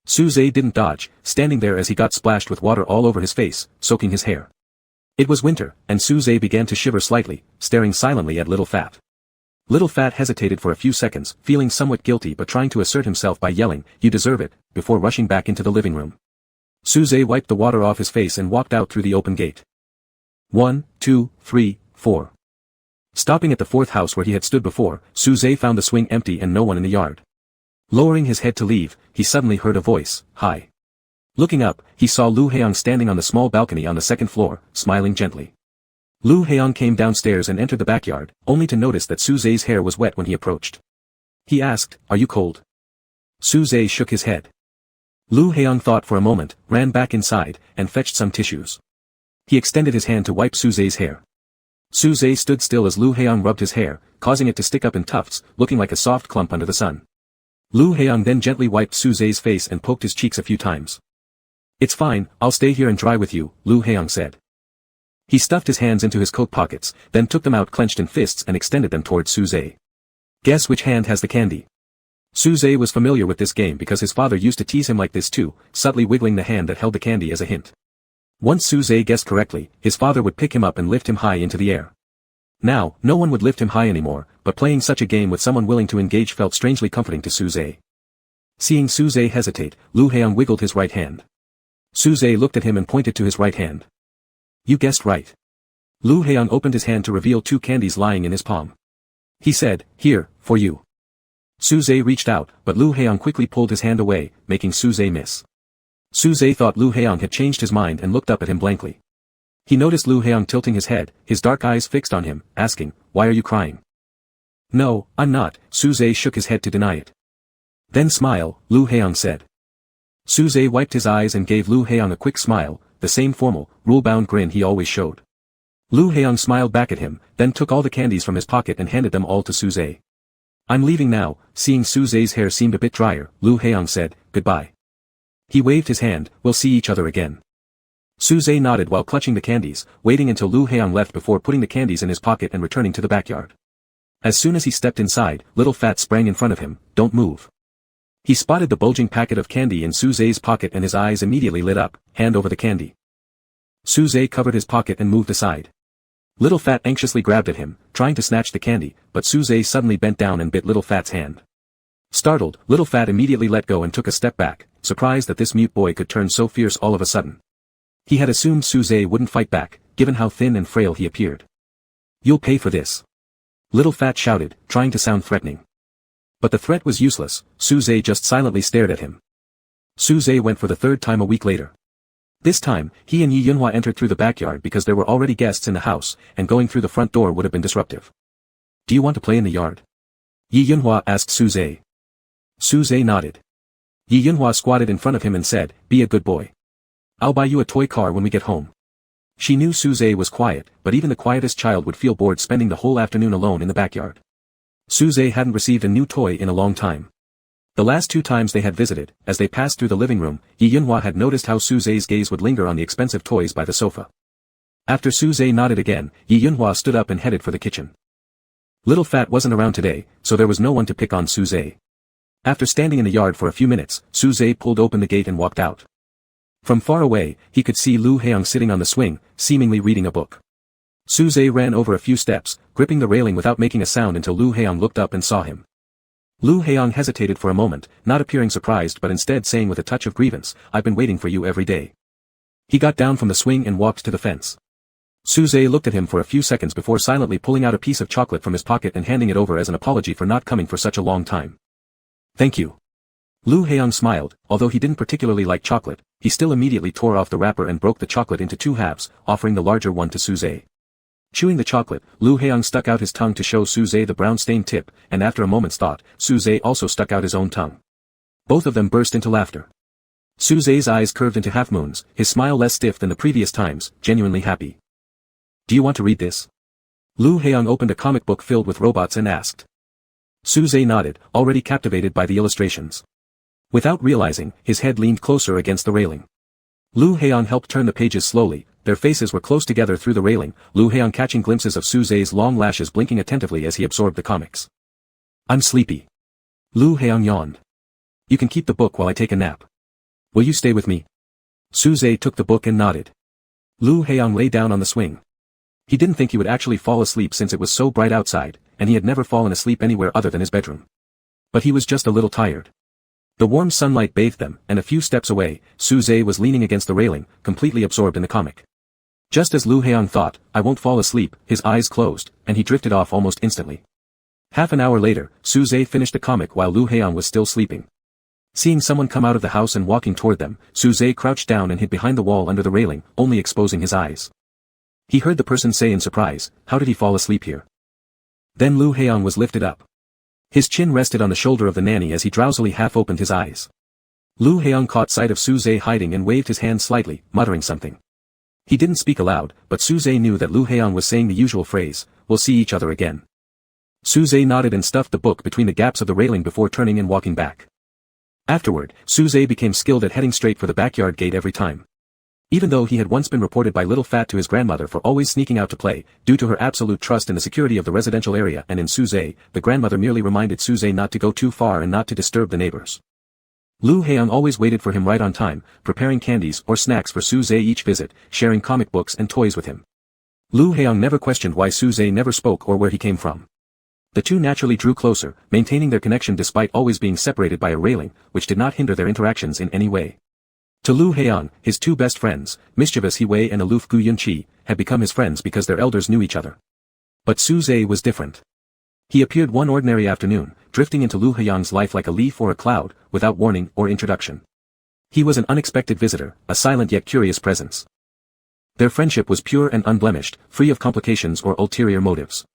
[SPEAKER 1] Suze didn't dodge, standing there as he got splashed with water all over his face, soaking his hair. It was winter, and Suze began to shiver slightly, staring silently at Little Fat. Little Fat hesitated for a few seconds, feeling somewhat guilty but trying to assert himself by yelling, "You deserve it," before rushing back into the living room. Suze wiped the water off his face and walked out through the open gate. 1, 2, 3, 4. Stopping at the 4th house where he had stood before, Suze found the swing empty and no one in the yard. Lowering his head to leave, he suddenly heard a voice, "Hi." Looking up, he saw Lu Heong standing on the small balcony on the 2nd floor, smiling gently. Lu Heong came downstairs and entered the backyard, only to notice that Suze's hair was wet when he approached. He asked, "Are you cold?" Suze shook his head. Lu Heong thought for a moment, ran back inside, and fetched some tissues. He extended his hand to wipe Suze's hair. Suze stood still as Lu Heong rubbed his hair, causing it to stick up in tufts, looking like a soft clump under the sun. Lu Heong then gently wiped Suze's face and poked his cheeks a few times. "It's fine, I'll stay here and dry with you," Lu Heong said. He stuffed his hands into his coat pockets, then took them out clenched in fists and extended them towards Suze. "Guess which hand has the candy?" Suze was familiar with this game because his father used to tease him like this too, subtly wiggling the hand that held the candy as a hint. Once Suze guessed correctly, his father would pick him up and lift him high into the air. Now, no one would lift him high anymore, but playing such a game with someone willing to engage felt strangely comforting to Suze. Seeing Suze hesitate, Lu Heong wiggled his right hand. Suze looked at him and pointed to his right hand. "You guessed right." Lu Heong opened his hand to reveal 2 candies lying in his palm. He said, "Here, for you." Suze reached out, but Lu Heong quickly pulled his hand away, making Suze miss. Suze thought Lu Heong had changed his mind and looked up at him blankly. He noticed Lu Heong tilting his head, his dark eyes fixed on him, asking, "Why are you crying?" "No, I'm not," Suze shook his head to deny it. "Then smile," Lu Heong said. Suze wiped his eyes and gave Lu Heong a quick smile, the same formal, rule-bound grin he always showed. Lu Heong smiled back at him, then took all the candies from his pocket and handed them all to Suze. "I'm leaving now." Seeing Suze's hair seemed a bit drier, Lu Heong said, "Goodbye." He waved his hand, "We'll see each other again." Suze nodded while clutching the candies, waiting until Lu Heong left before putting the candies in his pocket and returning to the backyard. As soon as he stepped inside, Little Fat sprang in front of him, "Don't move." He spotted the bulging packet of candy in Suze's pocket and his eyes immediately lit up, "Hand over the candy." Suze covered his pocket and moved aside. Little Fat anxiously grabbed at him, trying to snatch the candy, but Suze suddenly bent down and bit Little Fat's hand. Startled, Little Fat immediately let go and took a step back, surprised that this mute boy could turn so fierce all of a sudden. He had assumed Suze wouldn't fight back, given how thin and frail he appeared. "You'll pay for this," Little Fat shouted, trying to sound threatening. But the threat was useless, Suze just silently stared at him. Suze went for the 3rd time a week later. This time, he and Yi Yunhua entered through the backyard because there were already guests in the house, and going through the front door would have been disruptive. "Do you want to play in the yard?" Yi Yunhua asked Suze. Suze nodded. Yi Yunhua squatted in front of him and said, "Be a good boy. I'll buy you a toy car when we get home." She knew Suze was quiet, but even the quietest child would feel bored spending the whole afternoon alone in the backyard. Suze hadn't received a new toy in a long time. The last 2 times they had visited, as they passed through the living room, Yi Yunhua had noticed how Suze's gaze would linger on the expensive toys by the sofa. After Suze nodded again, Yi Yunhua stood up and headed for the kitchen. Little Fat wasn't around today, so there was no one to pick on Suze. After standing in the yard for a few minutes, Suze pulled open the gate and walked out. From far away, he could see Lu Heong sitting on the swing, seemingly reading a book. Suze ran over a few steps, gripping the railing without making a sound until Lu Heong looked up and saw him. Lu Heong hesitated for a moment, not appearing surprised but instead saying with a touch of grievance, "I've been waiting for you every day." He got down from the swing and walked to the fence. Suze looked at him for a few seconds before silently pulling out a piece of chocolate from his pocket and handing it over as an apology for not coming for such a long time. "Thank you." Lu Heong smiled, although he didn't particularly like chocolate, he still immediately tore off the wrapper and broke the chocolate into 2 halves, offering the larger one to Suze. Chewing the chocolate, Lu Heong stuck out his tongue to show Suze the brown-stained tip, and after a moment's thought, Suze also stuck out his own tongue. Both of them burst into laughter. Suze's eyes curved into half-moons, his smile less stiff than the previous times, genuinely happy. "Do you want to read this?" Lu Heong opened a comic book filled with robots and asked. Suze nodded, already captivated by the illustrations. Without realizing, his head leaned closer against the railing. Lu Heong helped turn the pages slowly, their faces were close together through the railing, Lu Heong catching glimpses of Suze's long lashes blinking attentively as he absorbed the comics. "I'm sleepy." Lu Heong yawned. "You can keep the book while I take a nap. Will you stay with me?" Suze took the book and nodded. Lu Heong lay down on the swing. He didn't think he would actually fall asleep since it was so bright outside, and he had never fallen asleep anywhere other than his bedroom. But he was just a little tired. The warm sunlight bathed them, and a few steps away, Suze was leaning against the railing, completely absorbed in the comic. Just as Lu Heong thought, "I won't fall asleep," his eyes closed, and he drifted off almost instantly. Half an hour later, Suze finished the comic while Lu Heong was still sleeping. Seeing someone come out of the house and walking toward them, Suze crouched down and hid behind the wall under the railing, only exposing his eyes. He heard the person say in surprise, "How did he fall asleep here?" Then Lu Heong was lifted up. His chin rested on the shoulder of the nanny as he drowsily half-opened his eyes. Lu Heong caught sight of Suze hiding and waved his hand slightly, muttering something. He didn't speak aloud, but Suze knew that Lu Heong was saying the usual phrase, "We'll see each other again." Suze nodded and stuffed the book between the gaps of the railing before turning and walking back. Afterward, Suze became skilled at heading straight for the backyard gate every time. Even though he had once been reported by Little Fat to his grandmother for always sneaking out to play, due to her absolute trust in the security of the residential area and in Suze, the grandmother merely reminded Suze not to go too far and not to disturb the neighbors. Lu Heong always waited for him right on time, preparing candies or snacks for Suze each visit, sharing comic books and toys with him. Lu Heong never questioned why Suze never spoke or where he came from. The two naturally drew closer, maintaining their connection despite always being separated by a railing, which did not hinder their interactions in any way. To Lu Heong, his two best friends, mischievous He Wei and aloof Gu Yunqi, had become his friends because their elders knew each other. But Suze was different. He appeared one ordinary afternoon, drifting into Lu Heong's life like a leaf or a cloud, without warning or introduction. He was an unexpected visitor, a silent yet curious presence. Their friendship was pure and unblemished, free of complications or ulterior motives.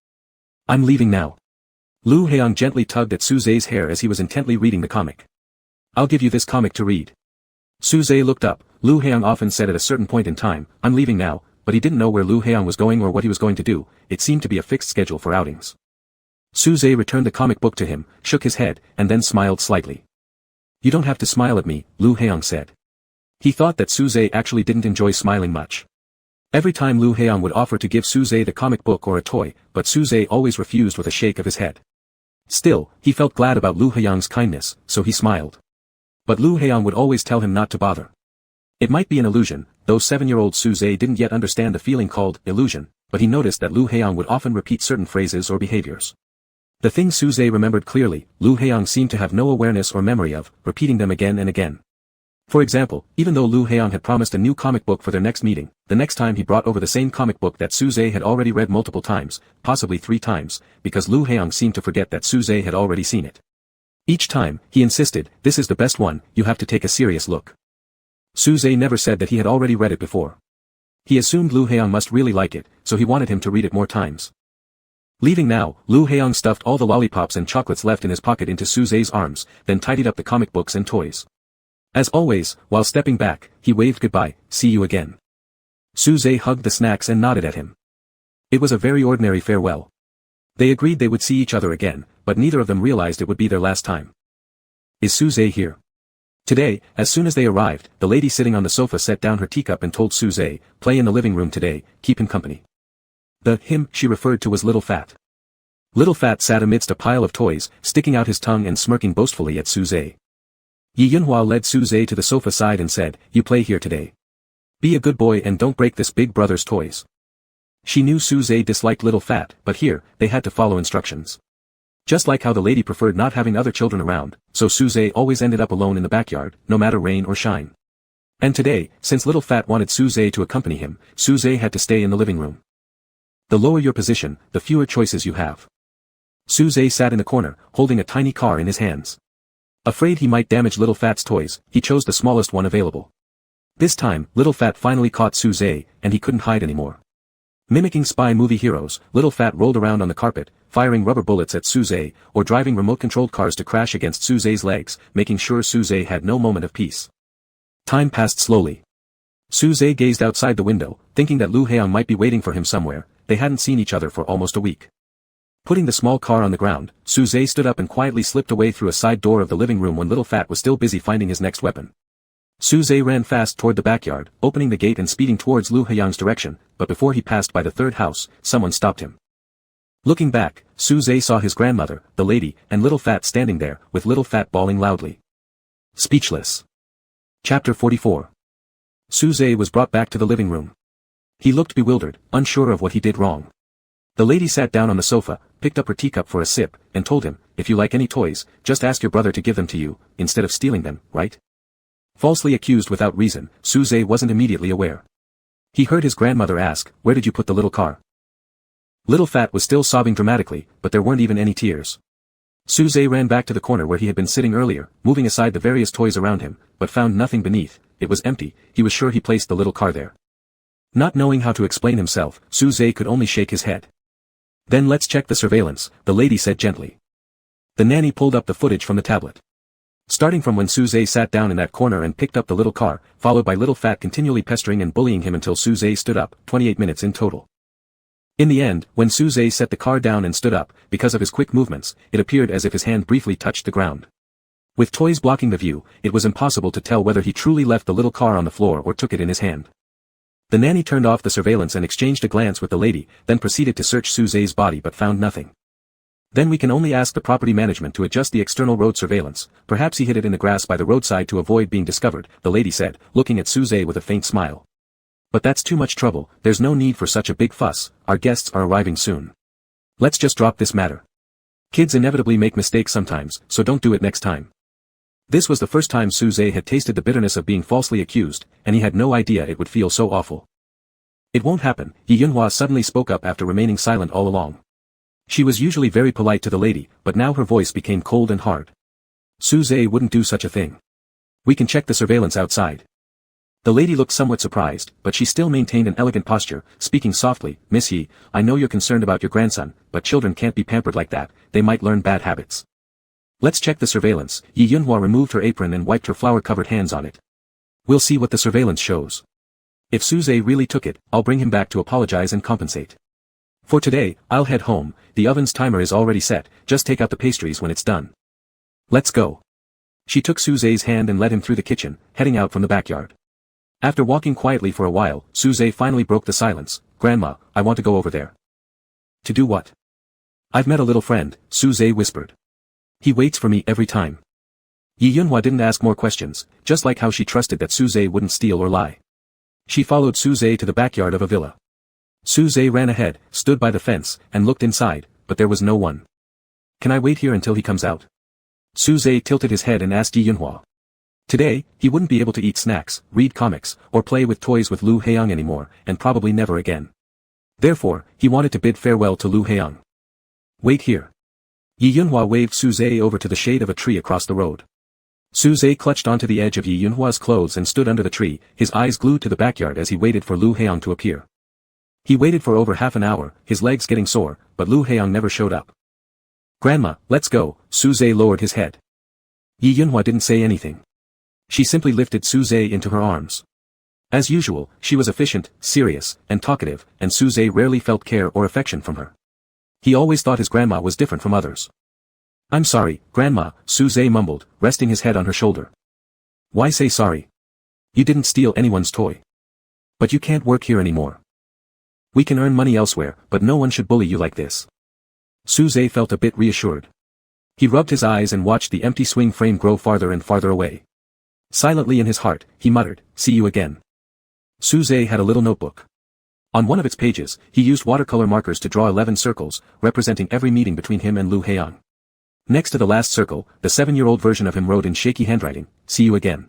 [SPEAKER 1] "I'm leaving now." Lu Heong gently tugged at Suze's hair as he was intently reading the comic. "I'll give you this comic to read." Suze looked up. Lu Heong often said at a certain point in time, "I'm leaving now," but he didn't know where Lu Heong was going or what he was going to do. It seemed to be a fixed schedule for outings. Suze returned the comic book to him, shook his head, and then smiled slightly. "You don't have to smile at me," Lu Heong said. He thought that Suze actually didn't enjoy smiling much. Every time Lu Heong would offer to give Suze the comic book or a toy, but Suze always refused with a shake of his head. Still, he felt glad about Lu Heong's kindness, so he smiled. But Lu Heong would always tell him not to bother. It might be an illusion, though 7-year-old Suze didn't yet understand the feeling called illusion, but he noticed that Lu Heong would often repeat certain phrases or behaviors. The things Suze remembered clearly, Lu Heong seemed to have no awareness or memory of, repeating them again and again. For example, even though Lu Heong had promised a new comic book for their next meeting, the next time he brought over the same comic book that Suze had already read multiple times, possibly 3 times, because Lu Heong seemed to forget that Suze had already seen it. Each time, he insisted, "This is the best one, you have to take a serious look." Suze never said that he had already read it before. He assumed Lu Heong must really like it, so he wanted him to read it more times. Leaving now, Lu Heong stuffed all the lollipops and chocolates left in his pocket into Suze's arms, then tidied up the comic books and toys. As always, while stepping back, he waved goodbye, "See you again." Suze hugged the snacks and nodded at him. It was a very ordinary farewell. They agreed they would see each other again, but neither of them realized it would be their last time. "Is Suze here?" Today, as soon as they arrived, the lady sitting on the sofa set down her teacup and told Suze, "Play in the living room today, keep him company." The him she referred to was Little Fat. Little Fat sat amidst a pile of toys, sticking out his tongue and smirking boastfully at Suze. Yi Yunhua led Suze to the sofa side and said, "You play here today. Be a good boy and don't break this big brother's toys." She knew Suze disliked Little Fat, but here, they had to follow instructions. Just like how the lady preferred not having other children around, so Suze always ended up alone in the backyard, no matter rain or shine. And today, since Little Fat wanted Suze to accompany him, Suze had to stay in the living room. The lower your position, the fewer choices you have. Suze sat in the corner, holding a tiny car in his hands. Afraid he might damage Little Fat's toys, he chose the smallest one available. This time, Little Fat finally caught Suze, and he couldn't hide anymore. Mimicking spy movie heroes, Little Fat rolled around on the carpet, firing rubber bullets at Suze, or driving remote-controlled cars to crash against Suze's legs, making sure Suze had no moment of peace. Time passed slowly. Suze gazed outside the window, thinking that Lu Heong might be waiting for him somewhere. They hadn't seen each other for almost a week. Putting the small car on the ground, Suze stood up and quietly slipped away through a side door of the living room when Little Fat was still busy finding his next weapon. Suze ran fast toward the backyard, opening the gate and speeding towards Lu Heong's direction, but before he passed by the third house, someone stopped him. Looking back, Suze saw his grandmother, the lady, and Little Fat standing there, with Little Fat bawling loudly. Speechless. Chapter 44. Suze was brought back to the living room. He looked bewildered, unsure of what he did wrong. The lady sat down on the sofa, picked up her teacup for a sip, and told him, "If you like any toys, just ask your brother to give them to you, instead of stealing them, right?" Falsely accused without reason, Suze wasn't immediately aware. He heard his grandmother ask, "Where did you put the little car?" Little Fat was still sobbing dramatically, but there weren't even any tears. Suze ran back to the corner where he had been sitting earlier, moving aside the various toys around him, but found nothing beneath. It was empty. He was sure he placed the little car there. Not knowing how to explain himself, Suze could only shake his head. "Then let's check the surveillance," the lady said gently. The nanny pulled up the footage from the tablet. Starting from when Suze sat down in that corner and picked up the little car, followed by little Fat continually pestering and bullying him until Suze stood up, 28 minutes in total. In the end, when Suze set the car down and stood up, because of his quick movements, it appeared as if his hand briefly touched the ground. With toys blocking the view, it was impossible to tell whether he truly left the little car on the floor or took it in his hand. The nanny turned off the surveillance and exchanged a glance with the lady, then proceeded to search Suze's body but found nothing. Then we can only ask the property management to adjust the external road surveillance. Perhaps he hid it in the grass by the roadside to avoid being discovered, the lady said, looking at Suze with a faint smile. But that's too much trouble, there's no need for such a big fuss, our guests are arriving soon. Let's just drop this matter. Kids inevitably make mistakes sometimes, so don't do it next time. This was the first time Suze had tasted the bitterness of being falsely accused, and he had no idea it would feel so awful. It won't happen, Yi Yunhua suddenly spoke up after remaining silent all along. She was usually very polite to the lady, but now her voice became cold and hard. Suze wouldn't do such a thing. We can check the surveillance outside. The lady looked somewhat surprised, but she still maintained an elegant posture, speaking softly, Miss Yi, I know you're concerned about your grandson, but children can't be pampered like that, they might learn bad habits. Let's check the surveillance. Yi Yunhua removed her apron and wiped her flour-covered hands on it. We'll see what the surveillance shows. If Suze really took it, I'll bring him back to apologize and compensate. For today, I'll head home, the oven's timer is already set, just take out the pastries when it's done. Let's go. She took Suze's hand and led him through the kitchen, heading out from the backyard. After walking quietly for a while, Suze finally broke the silence. Grandma, I want to go over there. To do what? I've met a little friend, Suze whispered. He waits for me every time. Yi Yunhua didn't ask more questions, just like how she trusted that Suze wouldn't steal or lie. She followed Suze to the backyard of a villa. Suze ran ahead, stood by the fence, and looked inside, but there was no one. Can I wait here until he comes out? Suze tilted his head and asked Yi Yunhua. Today, he wouldn't be able to eat snacks, read comics, or play with toys with Lu Heiyang anymore, and probably never again. Therefore, he wanted to bid farewell to Lu Heiyang. Wait here. Yi Yunhua waved Suze over to the shade of a tree across the road. Suze clutched onto the edge of Yi Yunhua's clothes and stood under the tree, his eyes glued to the backyard as he waited for Lu Heiyang to appear. He waited for over half an hour, his legs getting sore, but Lu Heiyang never showed up. Grandma, let's go, Suze lowered his head. Yi Yunhua didn't say anything. She simply lifted Suze into her arms. As usual, she was efficient, serious, and talkative, and Suze rarely felt care or affection from her. He always thought his grandma was different from others. I'm sorry, Grandma, Suze mumbled, resting his head on her shoulder. Why say sorry? You didn't steal anyone's toy. But you can't work here anymore. We can earn money elsewhere, but no one should bully you like this. Suze felt a bit reassured. He rubbed his eyes and watched the empty swing frame grow farther and farther away. Silently in his heart, he muttered, see you again. Suze had a little notebook. On one of its pages, he used watercolor markers to draw 11 circles, representing every meeting between him and Lu Heiyang. Next to the last circle, the 7-year-old version of him wrote in shaky handwriting, see you again.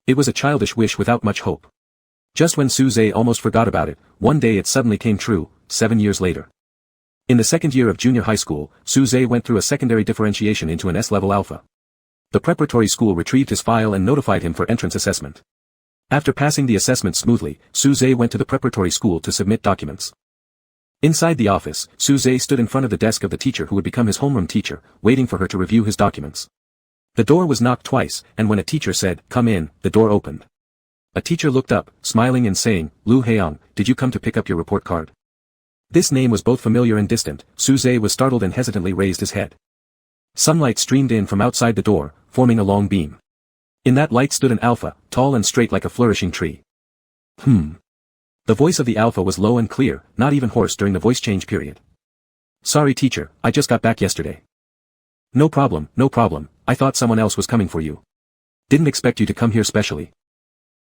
[SPEAKER 1] It was a childish wish without much hope. Just when Suze almost forgot about it, one day it suddenly came true, 7 years later. In the second year of junior high school, Suze went through a secondary differentiation into an S-level alpha. The preparatory school retrieved his file and notified him for entrance assessment. After passing the assessment smoothly, Suze went to the preparatory school to submit documents. Inside the office, Suze stood in front of the desk of the teacher who would become his homeroom teacher, waiting for her to review his documents. The door was knocked twice, and when a teacher said, come in, the door opened. A teacher looked up, smiling and saying, Lu Heiyang, did you come to pick up your report card? This name was both familiar and distant. Suze was startled and hesitantly raised his head. Sunlight streamed in from outside the door, forming a long beam. In that light stood an alpha, tall and straight like a flourishing tree. The voice of the alpha was low and clear, not even hoarse during the voice change period. Sorry teacher, I just got back yesterday. No problem, I thought someone else was coming for you. Didn't expect you to come here specially.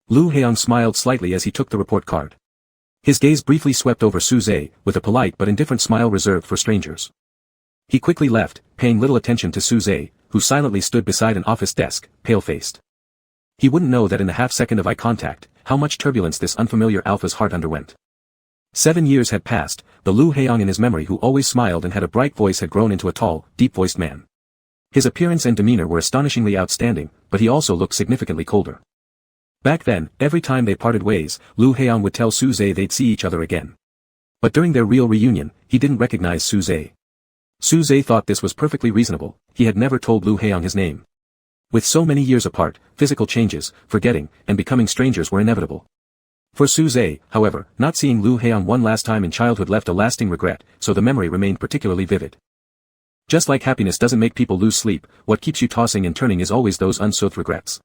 [SPEAKER 1] Lu Heiyang smiled slightly as he took the report card. His gaze briefly swept over Suze, with a polite but indifferent smile reserved for strangers. He quickly left, paying little attention to Suze, who silently stood beside an office desk, pale-faced. He wouldn't know that in the half-second of eye contact, how much turbulence this unfamiliar alpha's heart underwent. 7 years had passed, the Lu Heiyang in his memory who always smiled and had a bright voice had grown into a tall, deep-voiced man. His appearance and demeanor were astonishingly outstanding, but he also looked significantly colder. Back then, every time they parted ways, Lu Heiyang would tell Suze they'd see each other again. But during their real reunion, he didn't recognize Suze. Suze thought this was perfectly reasonable, he had never told Lu Heiyang his name. With so many years apart, physical changes, forgetting, and becoming strangers were inevitable. For Suze, however, not seeing Lu Heong one last time in childhood left a lasting regret, so the memory remained particularly vivid. Just like happiness doesn't make people lose sleep, what keeps you tossing and turning is always those unsoothed regrets.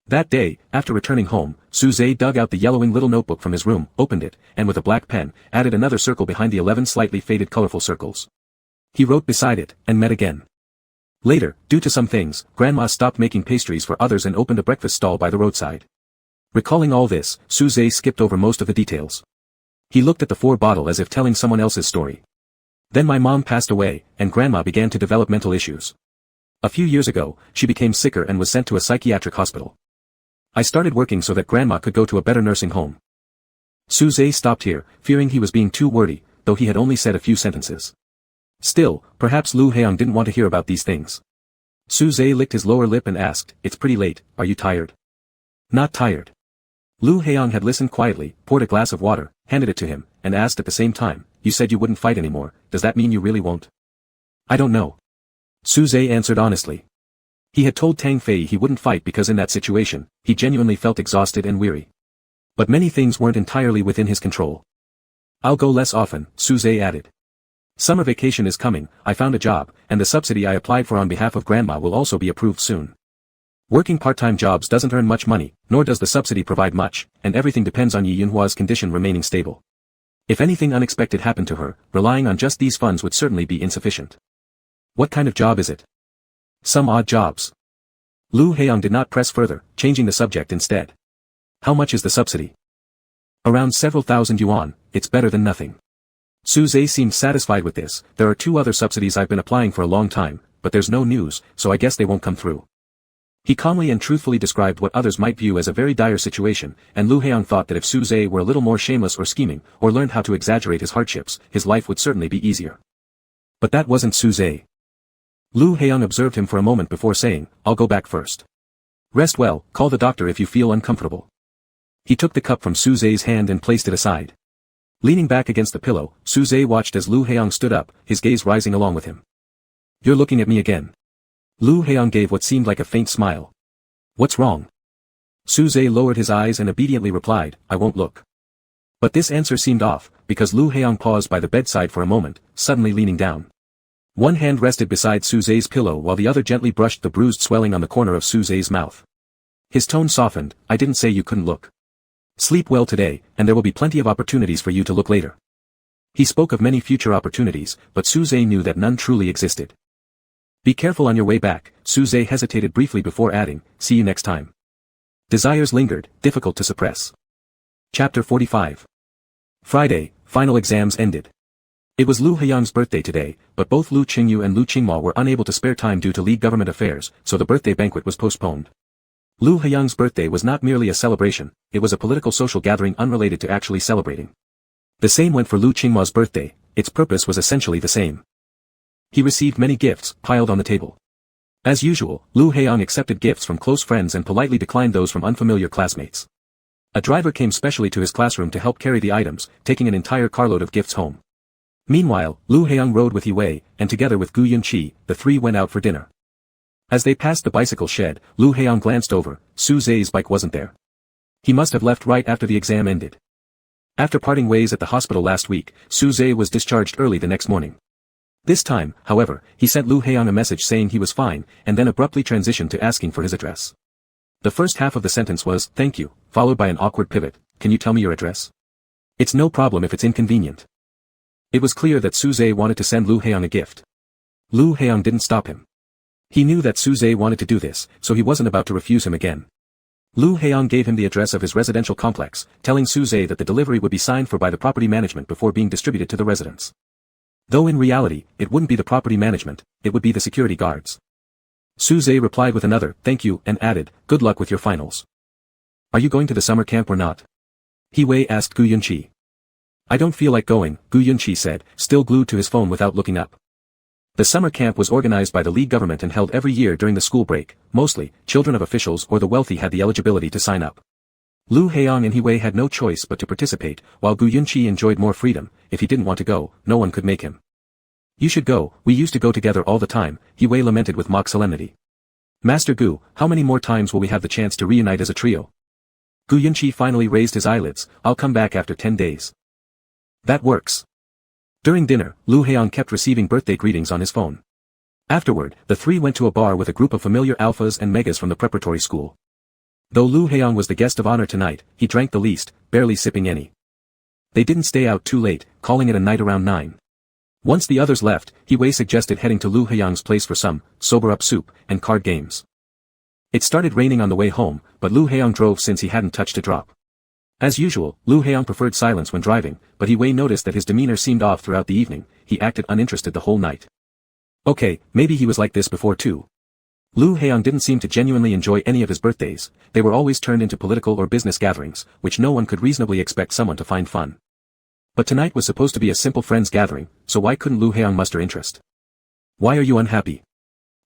[SPEAKER 1] That day, after returning home, Suze dug out the yellowing little notebook from his room, opened it, and with a black pen, added another circle behind the 11 slightly faded colorful circles. He wrote beside it, and met again. Later, due to some things, Grandma stopped making pastries for others and opened a breakfast stall by the roadside. Recalling all this, Suze skipped over most of the details. He looked at the 4 bottle as if telling someone else's story. Then my mom passed away, and Grandma began to develop mental issues. A few years ago, she became sicker and was sent to a psychiatric hospital. I started working so that Grandma could go to a better nursing home. Suze stopped here, fearing he was being too wordy, though he had only said a few sentences. Still, perhaps Lu Heong didn't want to hear about these things. Suze licked his lower lip and asked, "It's pretty late, are you tired?" "Not tired." Lu Heong had listened quietly, poured a glass of water, handed it to him, and asked at the same time, "You said you wouldn't fight anymore, does that mean you really won't?" "I don't know." Suze answered honestly. He had told Tang Fei he wouldn't fight because in that situation, he genuinely felt exhausted and weary. But many things weren't entirely within his control. "I'll go less often," Suze added. "Summer vacation is coming, I found a job, and the subsidy I applied for on behalf of Grandma will also be approved soon. Working part-time jobs doesn't earn much money, nor does the subsidy provide much, and everything depends on Yi Yunhua's condition remaining stable. If anything unexpected happened to her, relying on just these funds would certainly be insufficient." "What kind of job is it?" "Some odd jobs." Lu Heong did not press further, changing the subject instead. "How much is the subsidy?" "Around several thousand yuan, it's better than nothing." Suze seemed satisfied with this. "There are 2 other subsidies I've been applying for a long time, but there's no news, so I guess they won't come through." He calmly and truthfully described what others might view as a very dire situation, and Lu Heong thought that if Suze were a little more shameless or scheming, or learned how to exaggerate his hardships, his life would certainly be easier. But that wasn't Suze. Lu Heong observed him for a moment before saying, "I'll go back first. Rest well, call the doctor if you feel uncomfortable." He took the cup from Suze's hand and placed it aside. Leaning back against the pillow, Suze watched as Lu Heong stood up, his gaze rising along with him. "You're looking at me again." Lu Heong gave what seemed like a faint smile. "What's wrong?" Suze lowered his eyes and obediently replied, "I won't look." But this answer seemed off, because Lu Heong paused by the bedside for a moment, suddenly leaning down. One hand rested beside Suze's pillow while the other gently brushed the bruised swelling on the corner of Suze's mouth. His tone softened, "I didn't say you couldn't look. Sleep well today, and there will be plenty of opportunities for you to look later." He spoke of many future opportunities, but Suze knew that none truly existed. "Be careful on your way back," Suze hesitated briefly before adding, "See you next time." Desires lingered, difficult to suppress. Chapter 45. Friday, final exams ended. It was Lu Heong's birthday today, but both Lu Qingyu and Lu Qingma were unable to spare time due to league government affairs, so the birthday banquet was postponed. Lu Heong's birthday was not merely a celebration, it was a political social gathering unrelated to actually celebrating. The same went for Lu Qingma's birthday, its purpose was essentially the same. He received many gifts, piled on the table. As usual, Lu Heong accepted gifts from close friends and politely declined those from unfamiliar classmates. A driver came specially to his classroom to help carry the items, taking an entire carload of gifts home. Meanwhile, Lu Heong rode with Yue, and together with Gu Yunqi, the 3 went out for dinner. As they passed the bicycle shed, Lu Heong glanced over, Suze's bike wasn't there. He must have left right after the exam ended. After parting ways at the hospital last week, Suze was discharged early the next morning. This time, however, he sent Lu Heong a message saying he was fine, and then abruptly transitioned to asking for his address. The first half of the sentence was, "Thank you," followed by an awkward pivot, "Can you tell me your address?" "It's no problem if it's inconvenient." It was clear that Suze wanted to send Lu Heong a gift. Lu Heong didn't stop him. He knew that Suze wanted to do this, so he wasn't about to refuse him again. Lu Heong gave him the address of his residential complex, telling Suze that the delivery would be signed for by the property management before being distributed to the residents. Though in reality, it wouldn't be the property management, it would be the security guards. Suze replied with another, "Thank you," and added, "Good luck with your finals." "Are you going to the summer camp or not?" Yue asked Gu Yunqi. "I don't feel like going," Gu Yunqi said, still glued to his phone without looking up. The summer camp was organized by the league government and held every year during the school break. Mostly, children of officials or the wealthy had the eligibility to sign up. Lu Heong and Yue had no choice but to participate, while Gu Yunqi enjoyed more freedom. If he didn't want to go, no one could make him. "You should go, we used to go together all the time," Yue lamented with mock solemnity. Master Gu, how many more times will we have the chance to reunite as a trio? Gu Yunqi finally raised his eyelids. I'll come back after 10 days. That works. During dinner, Lu Heiyang kept receiving birthday greetings on his phone. Afterward, the three went to a bar with a group of familiar alphas and megas from the preparatory school. Though Lu Heiyang was the guest of honor tonight, he drank the least, barely sipping any. They didn't stay out too late, calling it a night around 9. Once the others left, He suggested heading to Lu Heiyang's place for some sober-up soup and card games. It started raining on the way home, but Lu Heiyang drove since he hadn't touched a drop. As usual, Lu Heiyang preferred silence when driving, but He noticed that his demeanor seemed off throughout the evening. He acted uninterested the whole night. Okay, maybe he was like this before too. Lu Heiyang didn't seem to genuinely enjoy any of his birthdays. They were always turned into political or business gatherings, which no one could reasonably expect someone to find fun. But tonight was supposed to be a simple friends gathering, so why couldn't Lu Heiyang muster interest? Why are you unhappy?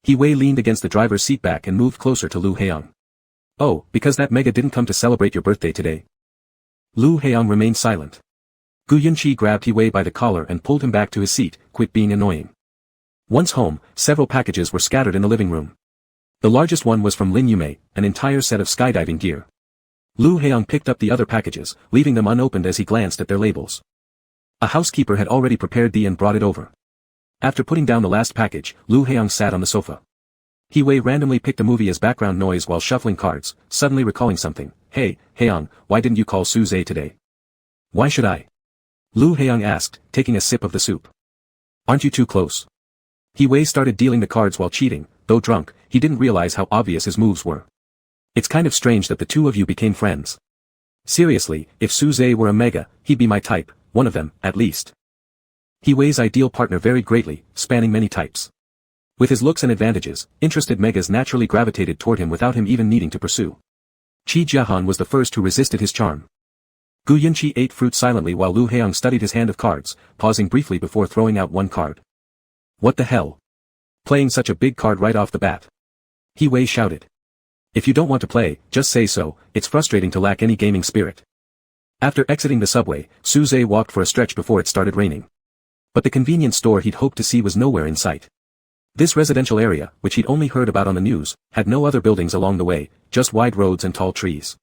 [SPEAKER 1] He leaned against the driver's seat back and moved closer to Lu Heiyang. Oh, because that mega didn't come to celebrate your birthday today. Lu Heiyang remained silent. Gu Yunqi grabbed He by the collar and pulled him back to his seat. Quit being annoying. Once home, several packages were scattered in the living room. The largest one was from Lin Yumei, an entire set of skydiving gear. Lu Heiyang picked up the other packages, leaving them unopened as he glanced at their labels. A housekeeper had already prepared tea and brought it over. After putting down the last package, Lu Heiyang sat on the sofa. He randomly picked a movie as background noise while shuffling cards, suddenly recalling something. Hey, Heiyang, why didn't you call Suze today? Why should I? Lu Heiyang asked, taking a sip of the soup. Aren't you too close? He started dealing the cards while cheating. Though drunk, he didn't realize how obvious his moves were. It's kind of strange that the two of you became friends. Seriously, if Suze were a mega, he'd be my type, one of them, at least. He ideal partner varied greatly, spanning many types. With his looks and advantages, interested megas naturally gravitated toward him without him even needing to pursue. Qi Jiahan was the first who resisted his charm. Gu Yunqi ate fruit silently while Lu Heiyang studied his hand of cards, pausing briefly before throwing out one card. What the hell? Playing such a big card right off the bat. He shouted. If you don't want to play, just say so. It's frustrating to lack any gaming spirit. After exiting the subway, Suze walked for a stretch before it started raining. But the convenience store he'd hoped to see was nowhere in sight. This residential area, which he'd only heard about on the news, had no other buildings along the way, just wide roads and tall trees.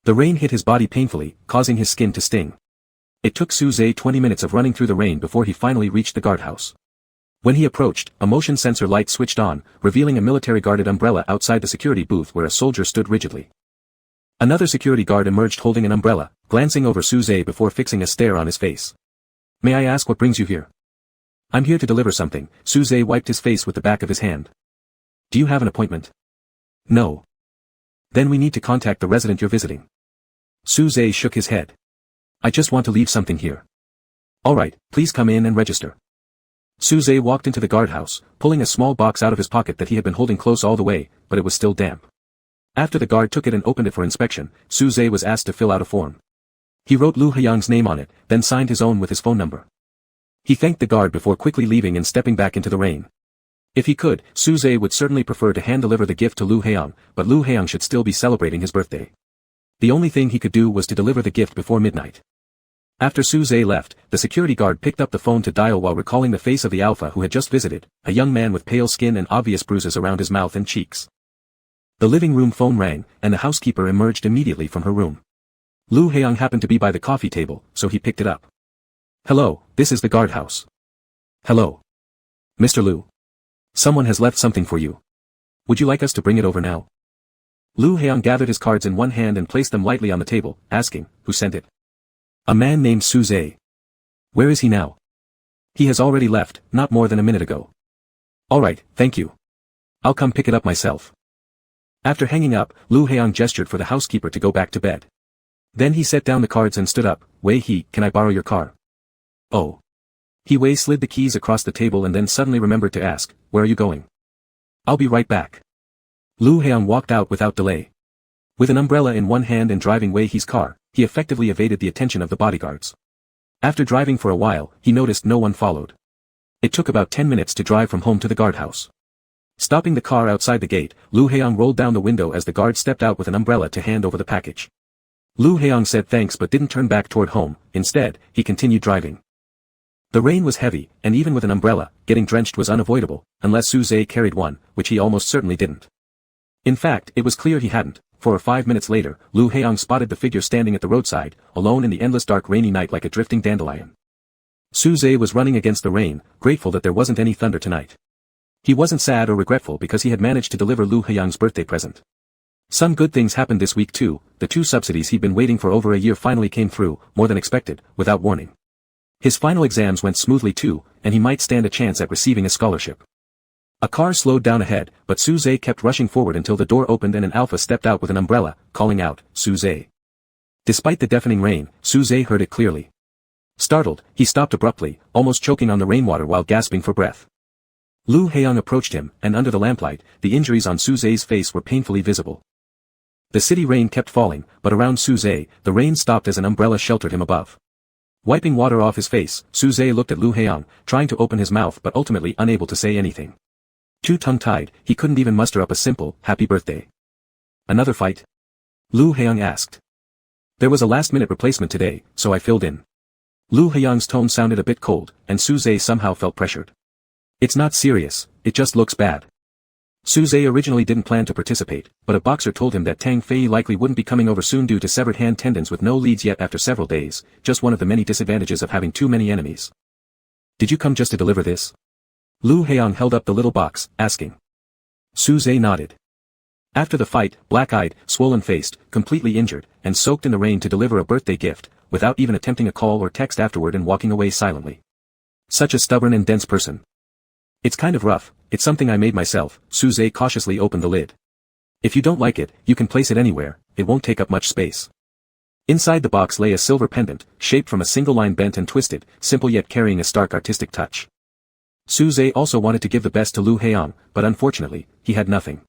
[SPEAKER 1] The rain hit his body painfully, causing his skin to sting. It took Suze 20 minutes of running through the rain before he finally reached the guardhouse. When he approached, a motion sensor light switched on, revealing a military-guarded umbrella outside the security booth where a soldier stood rigidly. Another security guard emerged holding an umbrella, glancing over Suze before fixing a stare on his face. May I ask what brings you here? I'm here to deliver something. Suze wiped his face with the back of his hand. Do you have an appointment? No. Then we need to contact the resident you're visiting. Suze shook his head. I just want to leave something here. Alright, please come in and register. Suze walked into the guardhouse, pulling a small box out of his pocket that he had been holding close all the way, but it was still damp. After the guard took it and opened it for inspection, Suze was asked to fill out a form. He wrote Lu Heiyang's name on it, then signed his own with his phone number. He thanked the guard before quickly leaving and stepping back into the rain. If he could, Suze would certainly prefer to hand-deliver the gift to Lu Heiyang, but Lu Heiyang should still be celebrating his birthday. The only thing he could do was to deliver the gift before midnight. After Suze left, the security guard picked up the phone to dial while recalling the face of the alpha who had just visited, a young man with pale skin and obvious bruises around his mouth and cheeks. The living room phone rang, and the housekeeper emerged immediately from her room. Lu Heiyang happened to be by the coffee table, so he picked it up. Hello, this is the guardhouse. Hello. Mr. Lu. Someone has left something for you. Would you like us to bring it over now? Lu Heiyang gathered his cards in one hand and placed them lightly on the table, asking, who sent it? A man named Suze. Where is he now? He has already left, not more than a minute ago. Alright, thank you. I'll come pick it up myself. After hanging up, Lu Heiyang gestured for the housekeeper to go back to bed. Then he set down the cards and stood up. Can I borrow your car? Oh. He slid the keys across the table and then suddenly remembered to ask, where are you going? I'll be right back. Lu Heiyang walked out without delay. With an umbrella in one hand and driving Wei-He's car, he effectively evaded the attention of the bodyguards. After driving for a while, he noticed no one followed. It took about 10 minutes to drive from home to the guardhouse. Stopping the car outside the gate, Lu Heiyang rolled down the window as the guard stepped out with an umbrella to hand over the package. Lu Heiyang said thanks but didn't turn back toward home. Instead, he continued driving. The rain was heavy, and even with an umbrella, getting drenched was unavoidable, unless Suze carried one, which he almost certainly didn't. In fact, it was clear he hadn't, for 5 minutes later, Lu Heong spotted the figure standing at the roadside, alone in the endless dark rainy night like a drifting dandelion. Su Zhe was running against the rain, grateful that there wasn't any thunder tonight. He wasn't sad or regretful because he had managed to deliver Lu Heong's birthday present. Some good things happened this week too. The 2 subsidies he'd been waiting for over a year finally came through, more than expected, without warning. His final exams went smoothly too, and he might stand a chance at receiving a scholarship. A car slowed down ahead, but Su Zhe kept rushing forward until the door opened and an alpha stepped out with an umbrella, calling out, "Su Zhe." Despite the deafening rain, Su Zhe heard it clearly. Startled, he stopped abruptly, almost choking on the rainwater while gasping for breath. Lu Heong approached him, and under the lamplight, the injuries on Su Zhe's face were painfully visible. The city rain kept falling, but around Su Zhe, the rain stopped as an umbrella sheltered him above. Wiping water off his face, Su Zhe looked at Lu Heong, trying to open his mouth but ultimately unable to say anything. Too tongue-tied, he couldn't even muster up a simple, "Happy birthday." "Another fight?" Lu Heong asked. "There was a last-minute replacement today, so I filled in." Lu Heong's tone sounded a bit cold, and Su Zhe somehow felt pressured. "It's not serious, it just looks bad." Su Zhe originally didn't plan to participate, but a boxer told him that Tang Fei likely wouldn't be coming over soon due to severed hand tendons with no leads yet after several days, just one of the many disadvantages of having too many enemies. "Did you come just to deliver this?" Lu Heong held up the little box, asking. Su Zhe nodded. After the fight, black-eyed, swollen-faced, completely injured, and soaked in the rain to deliver a birthday gift, without even attempting a call or text afterward and walking away silently. Such a stubborn and dense person. "It's kind of rough, it's something I made myself." Su Zhe cautiously opened the lid. "If you don't like it, you can place it anywhere, it won't take up much space." Inside the box lay a silver pendant, shaped from a single line bent and twisted, simple yet carrying a stark artistic touch. Su Zhe also wanted to give the best to Lu Heong, but unfortunately, he had nothing.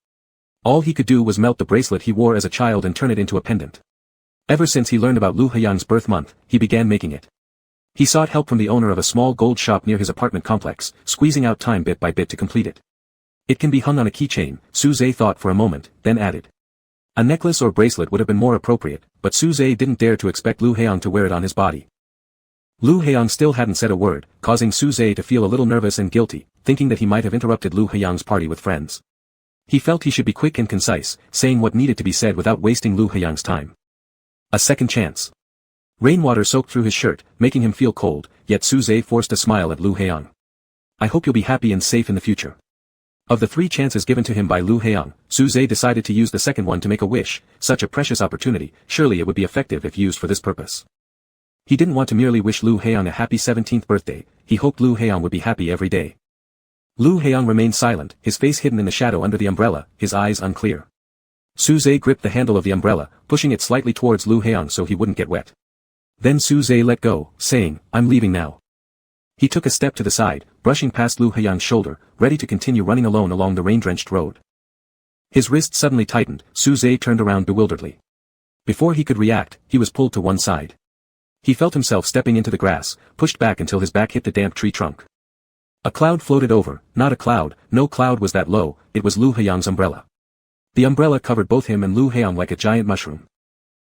[SPEAKER 1] All he could do was melt the bracelet he wore as a child and turn it into a pendant. Ever since he learned about Lu Heong's birth month, he began making it. He sought help from the owner of a small gold shop near his apartment complex, squeezing out time bit by bit to complete it. It can be hung on a keychain, Su Zhe thought for a moment, then added. A necklace or bracelet would have been more appropriate, but Su Zhe didn't dare to expect Lu Heong to wear it on his body. Lu Heong still hadn't said a word, causing Su Zhe to feel a little nervous and guilty, thinking that he might have interrupted Lu Heong's party with friends. He felt he should be quick and concise, saying what needed to be said without wasting Lu Heong's time. A second chance. Rainwater soaked through his shirt, making him feel cold, yet Su Zhe forced a smile at Lu Heong. "I hope you'll be happy and safe in the future." Of the 3 chances given to him by Lu Heong, Su Zhe decided to use the second one to make a wish. Such a precious opportunity, surely it would be effective if used for this purpose. He didn't want to merely wish Lu Heong a happy 17th birthday, he hoped Lu Heong would be happy every day. Lu Heong remained silent, his face hidden in the shadow under the umbrella, his eyes unclear. Su Zhe gripped the handle of the umbrella, pushing it slightly towards Lu Heong so he wouldn't get wet. Then Su Zhe let go, saying, "I'm leaving now." He took a step to the side, brushing past Lu Heong's shoulder, ready to continue running alone along the rain-drenched road. His wrist suddenly tightened, Su Zhe turned around bewilderedly. Before he could react, he was pulled to one side. He felt himself stepping into the grass, pushed back until his back hit the damp tree trunk. A cloud floated over, not a cloud, no cloud was that low, it was Lu Heong's umbrella. The umbrella covered both him and Lu Heong like a giant mushroom.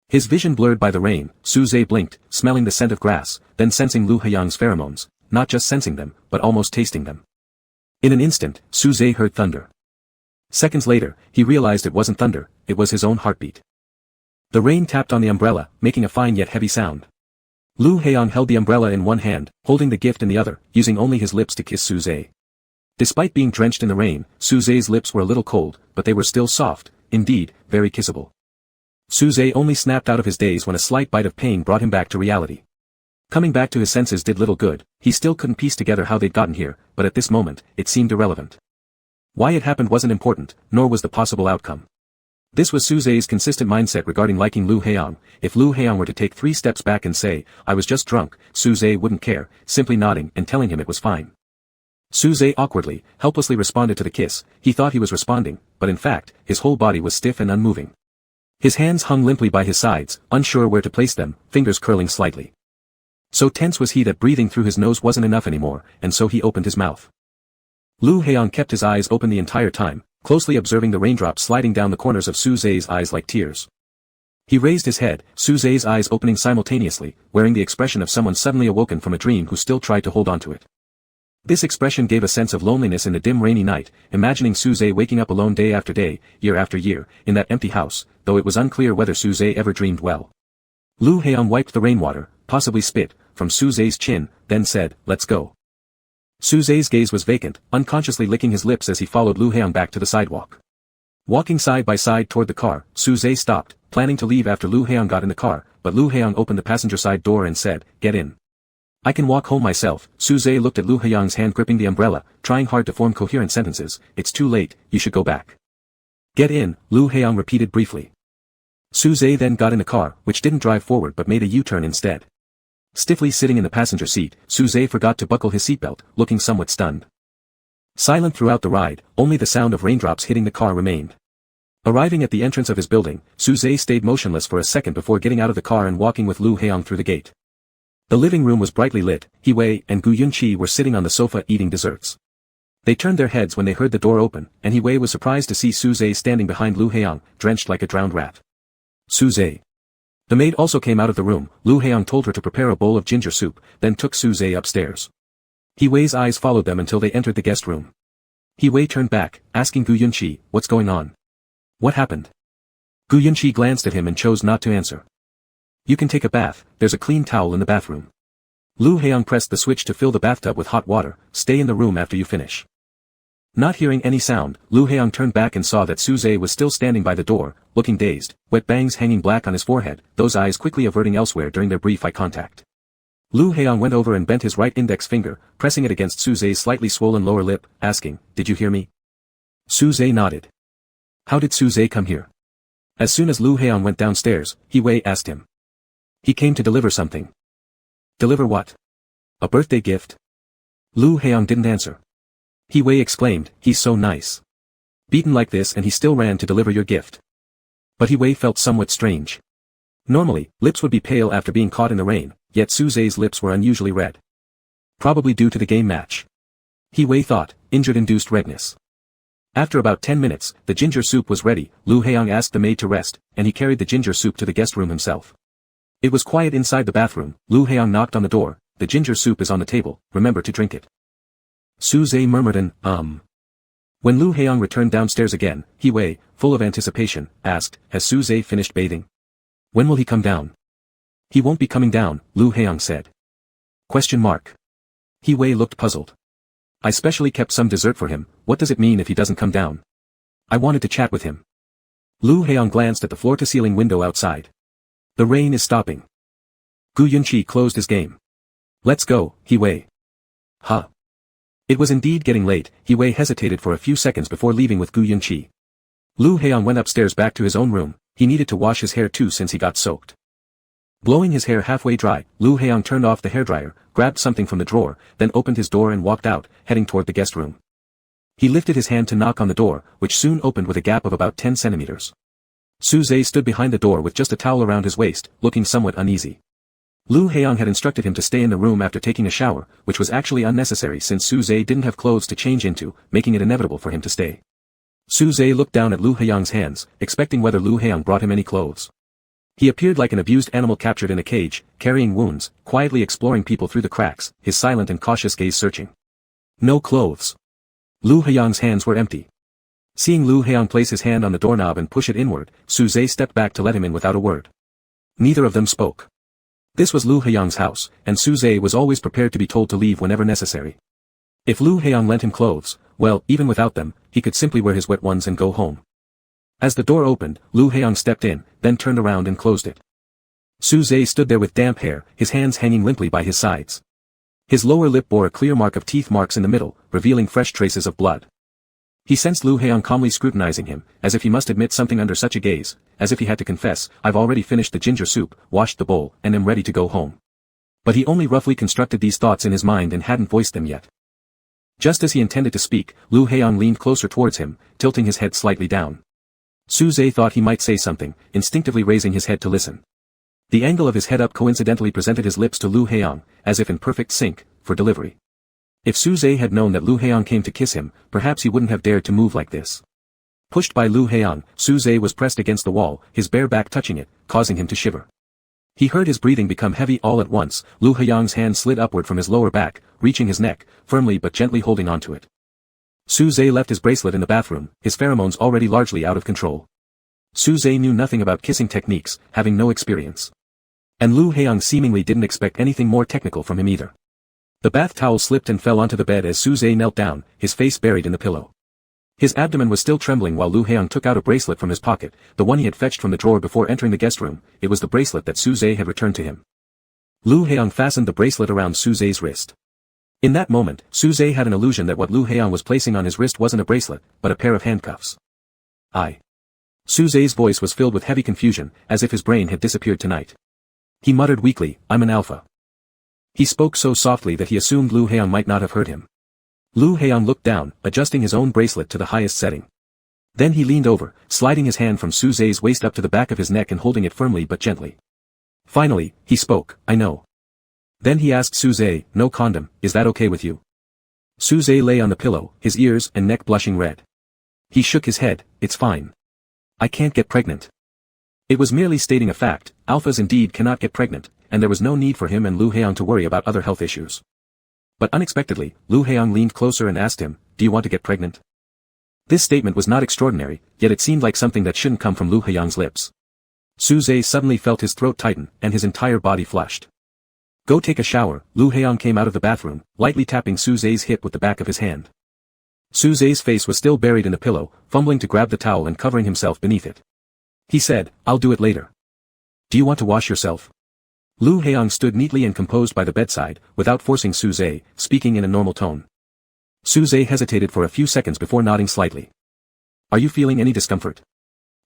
[SPEAKER 1] His vision blurred by the rain, Su Zhe blinked, smelling the scent of grass, then sensing Lu Heong's pheromones, not just sensing them, but almost tasting them. In an instant, Su Zhe heard thunder. Seconds later, he realized it wasn't thunder, it was his own heartbeat. The rain tapped on the umbrella, making a fine yet heavy sound. Lu Heong held the umbrella in one hand, holding the gift in the other, using only his lips to kiss Su Zhe. Despite being drenched in the rain, Su Zhe's lips were a little cold, but they were still soft, indeed, very kissable. Su Zhe only snapped out of his daze when a slight bite of pain brought him back to reality. Coming back to his senses did little good, he still couldn't piece together how they'd gotten here, but at this moment, it seemed irrelevant. Why it happened wasn't important, nor was the possible outcome. This was Su Zhe's consistent mindset regarding liking Lu Heong. If Lu Heong were to take 3 steps back and say, "I was just drunk," Su Zhe wouldn't care, simply nodding and telling him it was fine. Su Zhe awkwardly, helplessly responded to the kiss. He thought he was responding, but in fact, his whole body was stiff and unmoving. His hands hung limply by his sides, unsure where to place them, fingers curling slightly. So tense was he that breathing through his nose wasn't enough anymore, and so he opened his mouth. Lu Heong kept his eyes open the entire time, closely observing the raindrops sliding down the corners of Su Zhe's eyes like tears. He raised his head, Su Zhe's eyes opening simultaneously, wearing the expression of someone suddenly awoken from a dream who still tried to hold on to it. This expression gave a sense of loneliness in the dim rainy night, imagining Suze waking up alone day after day, year after year, in that empty house, though it was unclear whether Suze ever dreamed well. Lu Heong wiped the rainwater, possibly spit, from Suze's chin, then said, "Let's go." Suze's gaze was vacant, unconsciously licking his lips as he followed Lu Heong back to the sidewalk. Walking side by side toward the car, Suze stopped, planning to leave after Lu Heong got in the car, but Lu Heong opened the passenger side door and said, "Get in. I can walk home myself." Suze looked at Lu Heong's hand gripping the umbrella, trying hard to form coherent sentences. "It's too late, you should go back." "Get in," Lu Heong repeated briefly. Suze then got in the car, which didn't drive forward but made a U-turn instead. Stiffly sitting in the passenger seat, Suze forgot to buckle his seatbelt, looking somewhat stunned. Silent throughout the ride, only the sound of raindrops hitting the car remained. Arriving at the entrance of his building, Suze stayed motionless for a second before getting out of the car and walking with Lu Heong through the gate. The living room was brightly lit. Hee-wei and Gu Yun-chi were sitting on the sofa eating desserts. They turned their heads when they heard the door open, and Hee-wei was surprised to see Suze standing behind Lu Heong, drenched like a drowned rat. "Suze." The maid also came out of the room. Lu Heong told her to prepare a bowl of ginger soup, then took Suze upstairs. Hee-wei's eyes followed them until they entered the guest room. Hee-wei turned back, asking Gu Yun-chi, "What's going on? What happened?" Gu Yun-chi glanced at him and chose not to answer. "You can take a bath, there's a clean towel in the bathroom." Lu Heong pressed the switch to fill the bathtub with hot water. "Stay in the room after you finish." Not hearing any sound, Lu Heong turned back and saw that Suze was still standing by the door, looking dazed, wet bangs hanging black on his forehead, those eyes quickly averting elsewhere during their brief eye contact. Lu Heong went over and bent his right index finger, pressing it against Suze's slightly swollen lower lip, asking, "Did you hear me?" Suze nodded. "How did Suze come here?" As soon as Lu Heong went downstairs, Hee-wei asked him. "He came to deliver something." "Deliver what?" "A birthday gift." Lu Heong didn't answer. Hee-wei exclaimed, "He's so nice. Beaten like this and he still ran to deliver your gift." But Hee-wei felt somewhat strange. Normally, lips would be pale after being caught in the rain, yet Suze's lips were unusually red. Probably due to the game match. Hee-wei thought, injured-induced redness. After about 10 minutes, the ginger soup was ready. Lu Heong asked the maid to rest, and he carried the ginger soup to the guest room himself. It was quiet inside the bathroom. Lu Heong knocked on the door. "The ginger soup is on the table, remember to drink it." Suze murmured an, When Lu Heong returned downstairs again, Hee-wei, full of anticipation, asked, "Has Suze finished bathing? When will he come down?" "He won't be coming down," Lu Heong said. Question mark. Hee-wei looked puzzled. "I specially kept some dessert for him. What does it mean if he doesn't come down? I wanted to chat with him." Lu Heong glanced at the floor-to-ceiling window outside. "The rain is stopping." Gu Yun-chi closed his game. "Let's go, Hee-wei." "Huh." It was indeed getting late. Hee-wei hesitated for a few seconds before leaving with Gu Yun-chi. Lu Heong went upstairs back to his own room. He needed to wash his hair too since he got soaked. Blowing his hair halfway dry, Lu Heong turned off the hairdryer, grabbed something from the drawer, then opened his door and walked out, heading toward the guest room. He lifted his hand to knock on the door, which soon opened with a gap of about 10 centimeters. Suze stood behind the door with just a towel around his waist, looking somewhat uneasy. Lu Heong had instructed him to stay in the room after taking a shower, which was actually unnecessary since Suze didn't have clothes to change into, making it inevitable for him to stay. Suze looked down at Lu Heong's hands, expecting whether Lu Heong brought him any clothes. He appeared like an abused animal captured in a cage, carrying wounds, quietly exploring people through the cracks, his silent and cautious gaze searching. No clothes. Lu Heong's hands were empty. Seeing Lu Heong place his hand on the doorknob and push it inward, Suze stepped back to let him in without a word. Neither of them spoke. This was Lu Heong's house, and Suze was always prepared to be told to leave whenever necessary. If Lu Heong lent him clothes, well, even without them, he could simply wear his wet ones and go home. As the door opened, Lu Heong stepped in, then turned around and closed it. Suze stood there with damp hair, his hands hanging limply by his sides. His lower lip bore a clear mark of teeth marks in the middle, revealing fresh traces of blood. He sensed Lu Heong calmly scrutinizing him, as if he must admit something under such a gaze, as if he had to confess, "I've already finished the ginger soup, washed the bowl, and am ready to go home." But he only roughly constructed these thoughts in his mind and hadn't voiced them yet. Just as he intended to speak, Lu Heong leaned closer towards him, tilting his head slightly down. Suze thought he might say something, instinctively raising his head to listen. The angle of his head up coincidentally presented his lips to Lu Heong, as if in perfect sync, for delivery. If Suze had known that Lu Heong came to kiss him, perhaps he wouldn't have dared to move like this. Pushed by Lu Heong, Suze was pressed against the wall, his bare back touching it, causing him to shiver. He heard his breathing become heavy all at once. Lu Haiyang's hand slid upward from his lower back, reaching his neck, firmly but gently holding onto it. Su Zhe left his bracelet in the bathroom, his pheromones already largely out of control. Su Zhe knew nothing about kissing techniques, having no experience. And Lu Haiyang seemingly didn't expect anything more technical from him either. The bath towel slipped and fell onto the bed as Su Zhe knelt down, his face buried in the pillow. His abdomen was still trembling while Lu Haiyang took out a bracelet from his pocket, the one he had fetched from the drawer before entering the guest room. It was the bracelet that Su Zhe had returned to him. Lu Haiyang fastened the bracelet around Su Zhe's wrist. In that moment, Su Zhe had an illusion that what Lu Haiyang was placing on his wrist wasn't a bracelet, but a pair of handcuffs. Su Zhe's voice was filled with heavy confusion, as if his brain had disappeared tonight. He muttered weakly, "I'm an alpha." He spoke so softly that he assumed Lu Haiyang might not have heard him. Lu Haiyang looked down, adjusting his own bracelet to the highest setting. Then he leaned over, sliding his hand from Su Zhe's waist up to the back of his neck and holding it firmly but gently. Finally, he spoke, "I know." Then he asked Su Zhe, "No condom, is that okay with you?" Su Zhe lay on the pillow, his ears and neck blushing red. He shook his head, "It's fine. I can't get pregnant." It was merely stating a fact, alphas indeed cannot get pregnant, and there was no need for him and Lu Haiyang to worry about other health issues. But unexpectedly, Lu Haiyang leaned closer and asked him, "Do you want to get pregnant?" This statement was not extraordinary, yet it seemed like something that shouldn't come from Lu Haiyang's lips. Su Zhe suddenly felt his throat tighten, and his entire body flushed. "Go take a shower." Lu Haiyang came out of the bathroom, lightly tapping Su Zhe's hip with the back of his hand. Su Zhe's face was still buried in the pillow, fumbling to grab the towel and covering himself beneath it. He said, "I'll do it later." "Do you want to wash yourself?" Lu Haiyang stood neatly and composed by the bedside, without forcing Su Zhe, speaking in a normal tone. Su Zhe hesitated for a few seconds before nodding slightly. "Are you feeling any discomfort?"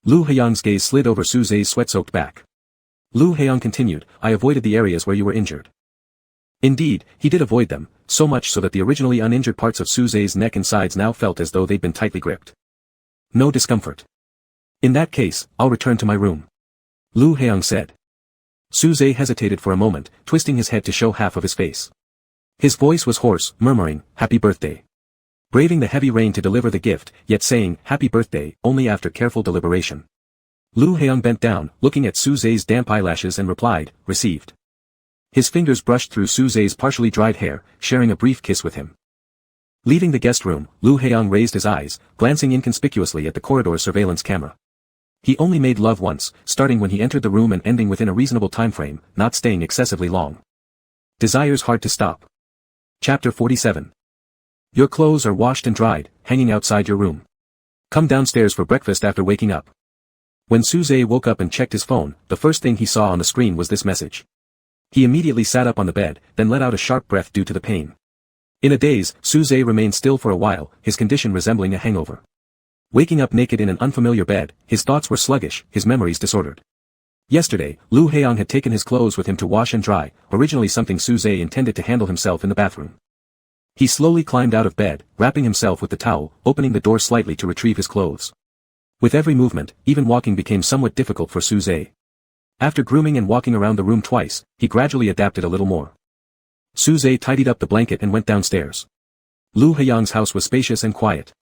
[SPEAKER 1] Lu Haiyang's gaze slid over Su Zhe's sweat-soaked back. Lu Haiyang continued, "I avoided the areas where you were injured." Indeed, he did avoid them, so much so that the originally uninjured parts of Su Zhe's neck and sides now felt as though they'd been tightly gripped. "No discomfort. In that case, I'll return to my room," Lu Haiyang said. Su Zhe hesitated for a moment, twisting his head to show half of his face. His voice was hoarse, murmuring, "Happy birthday." Braving the heavy rain to deliver the gift, yet saying, "Happy birthday," only after careful deliberation. Lu Haiyang bent down, looking at Su Zhe's damp eyelashes and replied, "Received." His fingers brushed through Su Zhe's partially dried hair, sharing a brief kiss with him. Leaving the guest room, Lu Haiyang raised his eyes, glancing inconspicuously at the corridor surveillance camera. He only made love once, starting when he entered the room and ending within a reasonable time frame, not staying excessively long. Desires hard to stop. Chapter 47. Your clothes are washed and dried, hanging outside your room. Come downstairs for breakfast after waking up. When Su Zhe woke up and checked his phone, the first thing he saw on the screen was this message. He immediately sat up on the bed, then let out a sharp breath due to the pain. In a daze, Su Zhe remained still for a while, his condition resembling a hangover. Waking up naked in an unfamiliar bed, his thoughts were sluggish, his memories disordered. Yesterday, Lu Haiyang had taken his clothes with him to wash and dry, originally something Su Zhe intended to handle himself in the bathroom. He slowly climbed out of bed, wrapping himself with the towel, opening the door slightly to retrieve his clothes. With every movement, even walking became somewhat difficult for Su Zhe. After grooming and walking around the room twice, he gradually adapted a little more. Su Zhe tidied up the blanket and went downstairs. Lu Haiyang's house was spacious and quiet.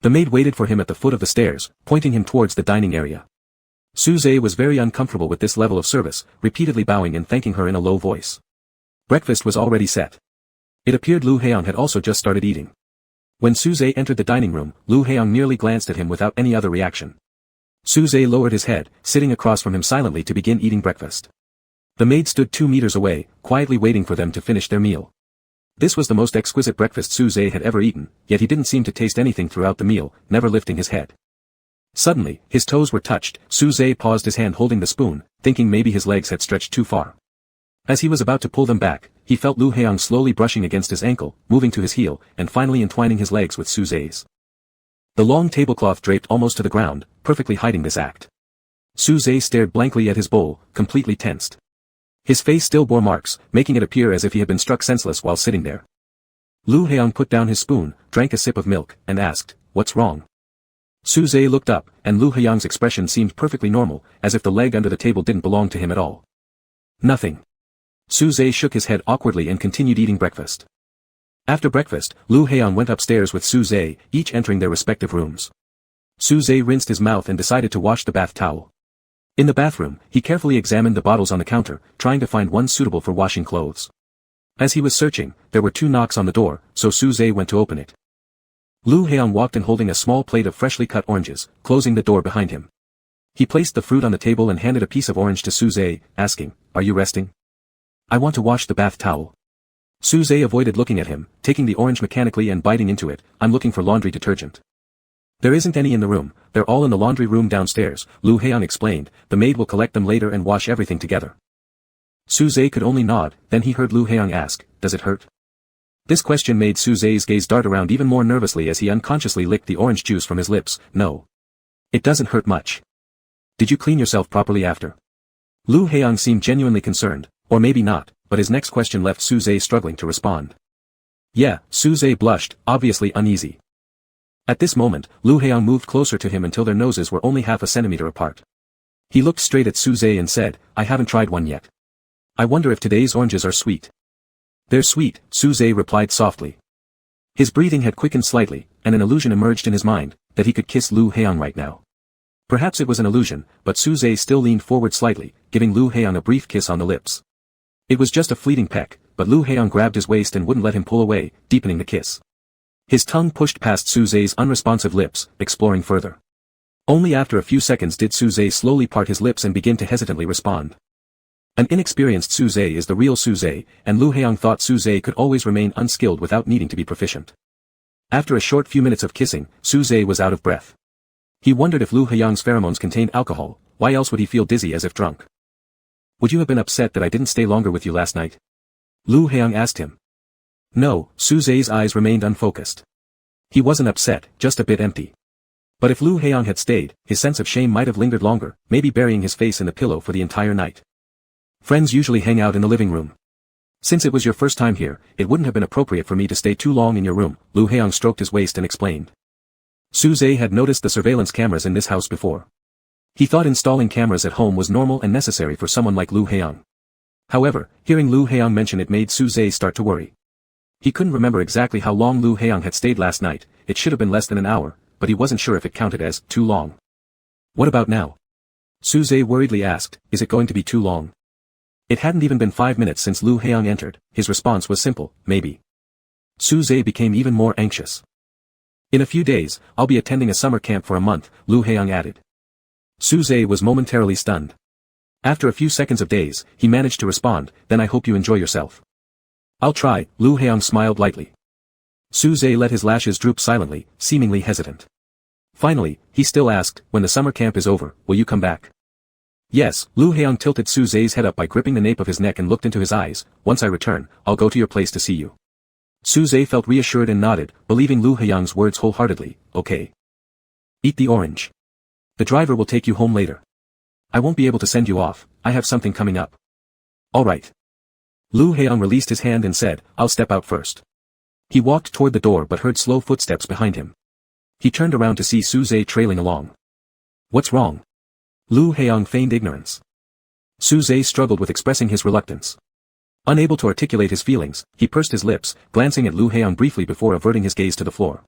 [SPEAKER 1] The maid waited for him at the foot of the stairs, pointing him towards the dining area. Su Zhe was very uncomfortable with this level of service, repeatedly bowing and thanking her in a low voice. Breakfast was already set. It appeared Lu Haiyang had also just started eating. When Su Zhe entered the dining room, Lu Haiyang merely glanced at him without any other reaction. Su Zhe lowered his head, sitting across from him silently to begin eating breakfast. The maid stood 2 meters away, quietly waiting for them to finish their meal. This was the most exquisite breakfast Su Zhe had ever eaten, yet he didn't seem to taste anything throughout the meal, never lifting his head. Suddenly, his toes were touched. Su Zhe paused, his hand holding the spoon, thinking maybe his legs had stretched too far. As he was about to pull them back, he felt Lu Haiyang slowly brushing against his ankle, moving to his heel, and finally entwining his legs with Su Zhe's. The long tablecloth draped almost to the ground, perfectly hiding this act. Su Zhe stared blankly at his bowl, completely tensed. His face still bore marks, making it appear as if he had been struck senseless while sitting there. Lu Haiyang put down his spoon, drank a sip of milk, and asked, "What's wrong?" Su Zhe looked up, and Lu Haiyang's expression seemed perfectly normal, as if the leg under the table didn't belong to him at all. "Nothing." Su Zhe shook his head awkwardly and continued eating breakfast. After breakfast, Lu Haiyang went upstairs with Su Zhe, each entering their respective rooms. Su Zhe rinsed his mouth and decided to wash the bath towel. In the bathroom, he carefully examined the bottles on the counter, trying to find one suitable for washing clothes. As he was searching, there were 2 knocks on the door, so Suze went to open it. Lu Heong walked in holding a small plate of freshly cut oranges, closing the door behind him. He placed the fruit on the table and handed a piece of orange to Suze, asking, "Are you resting? I want to wash the bath towel." Suze avoided looking at him, taking the orange mechanically and biting into it. "I'm looking for laundry detergent." "There isn't any in the room, they're all in the laundry room downstairs," Lu Heong explained. "The maid will collect them later and wash everything together." Suze could only nod, then he heard Lu Heong ask, "Does it hurt?" This question made Suze's gaze dart around even more nervously as he unconsciously licked the orange juice from his lips. "No. It doesn't hurt much. Did you clean yourself properly after?" Lu Heong seemed genuinely concerned, or maybe not, but his next question left Suze struggling to respond. "Yeah," Suze blushed, obviously uneasy. At this moment, Lu Heong moved closer to him until their noses were only half a centimeter apart. He looked straight at Suze and said, "I haven't tried one yet. I wonder if today's oranges are sweet." "They're sweet," Suze replied softly. His breathing had quickened slightly, and an illusion emerged in his mind, that he could kiss Lu Heong right now. Perhaps it was an illusion, but Suze still leaned forward slightly, giving Lu Heong a brief kiss on the lips. It was just a fleeting peck, but Lu Heong grabbed his waist and wouldn't let him pull away, deepening the kiss. His tongue pushed past Suze's unresponsive lips, exploring further. Only after a few seconds did Suze slowly part his lips and begin to hesitantly respond. An inexperienced Suze is the real Suze, and Lu Heong thought Suze could always remain unskilled without needing to be proficient. After a short few minutes of kissing, Suze was out of breath. He wondered if Lu Heong's pheromones contained alcohol. Why else would he feel dizzy as if drunk? "Would you have been upset that I didn't stay longer with you last night?" Lu Heong asked him. No, Suze's eyes remained unfocused. He wasn't upset, just a bit empty. But if Lu Heong had stayed, his sense of shame might have lingered longer, maybe burying his face in the pillow for the entire night. "Friends usually hang out in the living room. Since it was your first time here, it wouldn't have been appropriate for me to stay too long in your room," Lu Heong stroked his waist and explained. Suze had noticed the surveillance cameras in this house before. He thought installing cameras at home was normal and necessary for someone like Lu Heong. However, hearing Lu Heong mention it made Suze start to worry. He couldn't remember exactly how long Lu Heong had stayed last night. It should have been less than an hour, but he wasn't sure if it counted as too long. "What about now?" Suze worriedly asked, "Is it going to be too long?" It hadn't even been 5 minutes since Lu Heong entered. His response was simple, "Maybe." Suze became even more anxious. "In a few days, I'll be attending a summer camp for a month," Lu Heong added. Suze was momentarily stunned. After a few seconds of daze, he managed to respond, "Then I hope you enjoy yourself." "I'll try," Lu Heong smiled lightly. Suze let his lashes droop silently, seemingly hesitant. Finally, he still asked, "When the summer camp is over, will you come back?" "Yes," Lu Heong tilted Suze's head up by gripping the nape of his neck and looked into his eyes. "Once I return, I'll go to your place to see you." Suze felt reassured and nodded, believing Lu Heong's words wholeheartedly. "Okay. Eat the orange. The driver will take you home later. I won't be able to send you off, I have something coming up." "All right." Lu Heong released his hand and said, "I'll step out first." He walked toward the door but heard slow footsteps behind him. He turned around to see Suze trailing along. "What's wrong?" Lu Heong feigned ignorance. Suze struggled with expressing his reluctance. Unable to articulate his feelings, he pursed his lips, glancing at Lu Heong briefly before averting his gaze to the floor.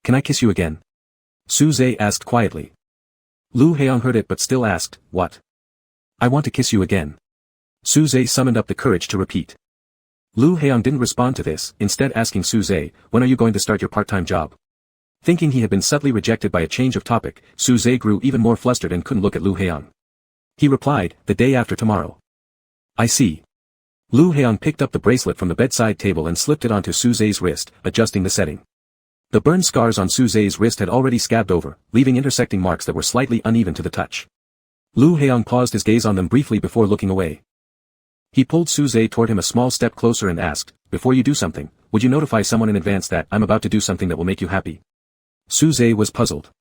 [SPEAKER 1] "Can I kiss you again?" Suze asked quietly. Lu Heong heard it but still asked, "What?" "I want to kiss you again." Suze summoned up the courage to repeat. Lu Heong didn't respond to this, instead asking Suze, "When are you going to start your part-time job?" Thinking he had been subtly rejected by a change of topic, Suze grew even more flustered and couldn't look at Lu Heong. He replied, "The day after tomorrow." "I see." Lu Heong picked up the bracelet from the bedside table and slipped it onto Suze's wrist, adjusting the setting. The burn scars on Suze's wrist had already scabbed over, leaving intersecting marks that were slightly uneven to the touch. Lu Heong paused his gaze on them briefly before looking away. He pulled Suze toward him a small step closer and asked, "Before you do something, would you notify someone in advance that I'm about to do something that will make you happy?" Suze was puzzled.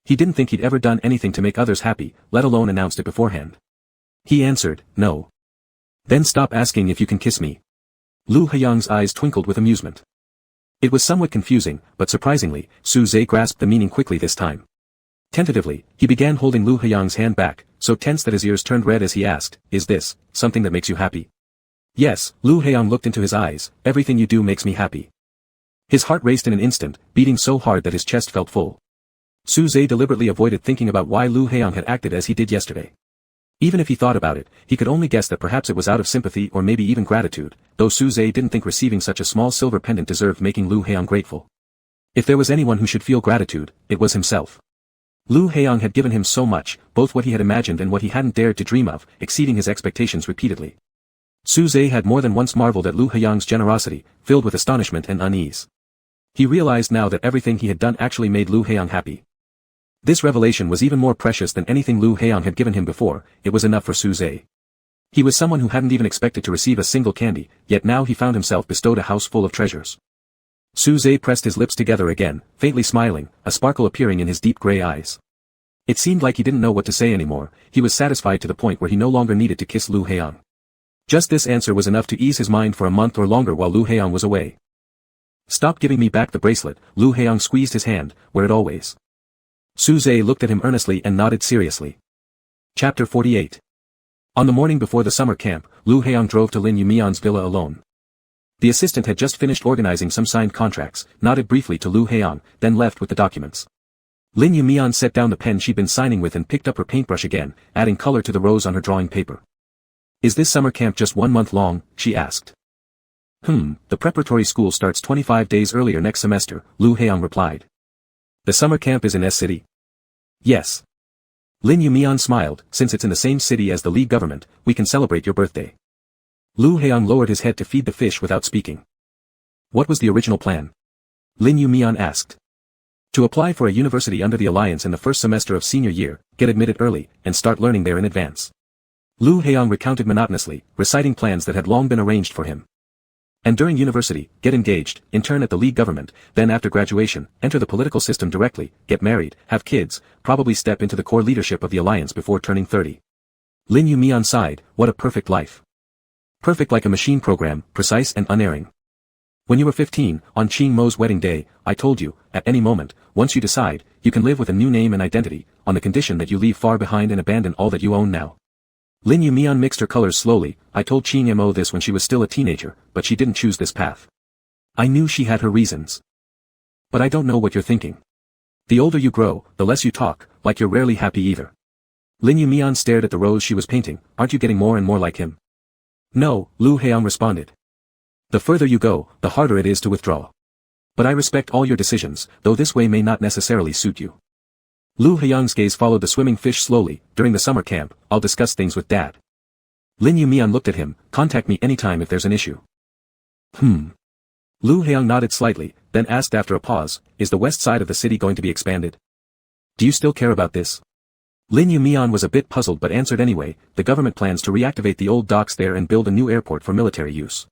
[SPEAKER 1] He didn't think he'd ever done anything to make others happy, let alone announced it beforehand. He answered, "No." "Then stop asking if you can kiss me." Lu Heong's eyes twinkled with amusement. It was somewhat confusing, but surprisingly, Suze grasped the meaning quickly this time. Tentatively, he began holding Lu Heong's hand back, so tense that his ears turned red as he asked, "Is this something that makes you happy?" "Yes," Lu Heong looked into his eyes, "everything you do makes me happy." His heart raced in an instant, beating so hard that his chest felt full. Suze deliberately avoided thinking about why Lu Heong had acted as he did yesterday. Even if he thought about it, he could only guess that perhaps it was out of sympathy or maybe even gratitude, though Suze didn't think receiving such a small silver pendant deserved making Lu Heong grateful. If there was anyone who should feel gratitude, it was himself. Lu Heong had given him so much, both what he had imagined and what he hadn't dared to dream of, exceeding his expectations repeatedly. Suze had more than once marveled at Lu Heong's generosity, filled with astonishment and unease. He realized now that everything he had done actually made Lu Heong happy. This revelation was even more precious than anything Lu Heong had given him before. It was enough for Suze. He was someone who hadn't even expected to receive a single candy, yet now he found himself bestowed a house full of treasures. Suze pressed his lips together again, faintly smiling, a sparkle appearing in his deep gray eyes. It seemed like he didn't know what to say anymore. He was satisfied to the point where he no longer needed to kiss Lu Heong. Just this answer was enough to ease his mind for a month or longer while Lu Heong was away. "Stop giving me back the bracelet." Lu Heong squeezed his hand, "wear it always." Suze looked at him earnestly and nodded seriously. Chapter 48. On the morning before the summer camp, Lu Heong drove to Lin Yumion's villa alone. The assistant had just finished organizing some signed contracts, nodded briefly to Lu Heong, then left with the documents. Lin Yumion set down the pen she'd been signing with and picked up her paintbrush again, adding color to the rose on her drawing paper. "Is this summer camp just 1 month long?" she asked. The preparatory school starts 25 days earlier next semester," Lu Heong replied. "The summer camp is in S City?" "Yes." Lin Yumion smiled, "Since it's in the same city as the League government, we can celebrate your birthday." Lu Heong lowered his head to feed the fish without speaking. "What was the original plan?" Lin Yumion asked. "To apply for a university under the alliance in the first semester of senior year, get admitted early, and start learning there in advance." Lu Heong recounted monotonously, reciting plans that had long been arranged for him. "And during university, get engaged, intern at the League government, then after graduation, enter the political system directly, get married, have kids, probably step into the core leadership of the alliance before turning 30. Lin Yumion sighed, "What a perfect life. Perfect like a machine program, precise and unerring. When you were 15, on Qing Mo's wedding day, I told you, at any moment, once you decide, you can live with a new name and identity, on the condition that you leave far behind and abandon all that you own now." Lin Yumion mixed her colors slowly. "I told Qing Mo this when she was still a teenager, but she didn't choose this path. I knew she had her reasons. But I don't know what you're thinking. The older you grow, the less you talk, like you're rarely happy either." Lin Yumion stared at the rose she was painting. "Aren't you getting more and more like him?" "No," Lu Heong responded. "The further you go, the harder it is to withdraw. But I respect all your decisions, though this way may not necessarily suit you." Lu Heong's gaze followed the swimming fish slowly. "During the summer camp, I'll discuss things with Dad." Lin Yumion looked at him. "Contact me anytime if there's an issue." Lu Heong nodded slightly, then asked after a pause, "Is the west side of the city going to be expanded? Do you still care about this?" Lin Yumion was a bit puzzled but answered anyway. "The government plans to reactivate the old docks there and build a new airport for military use."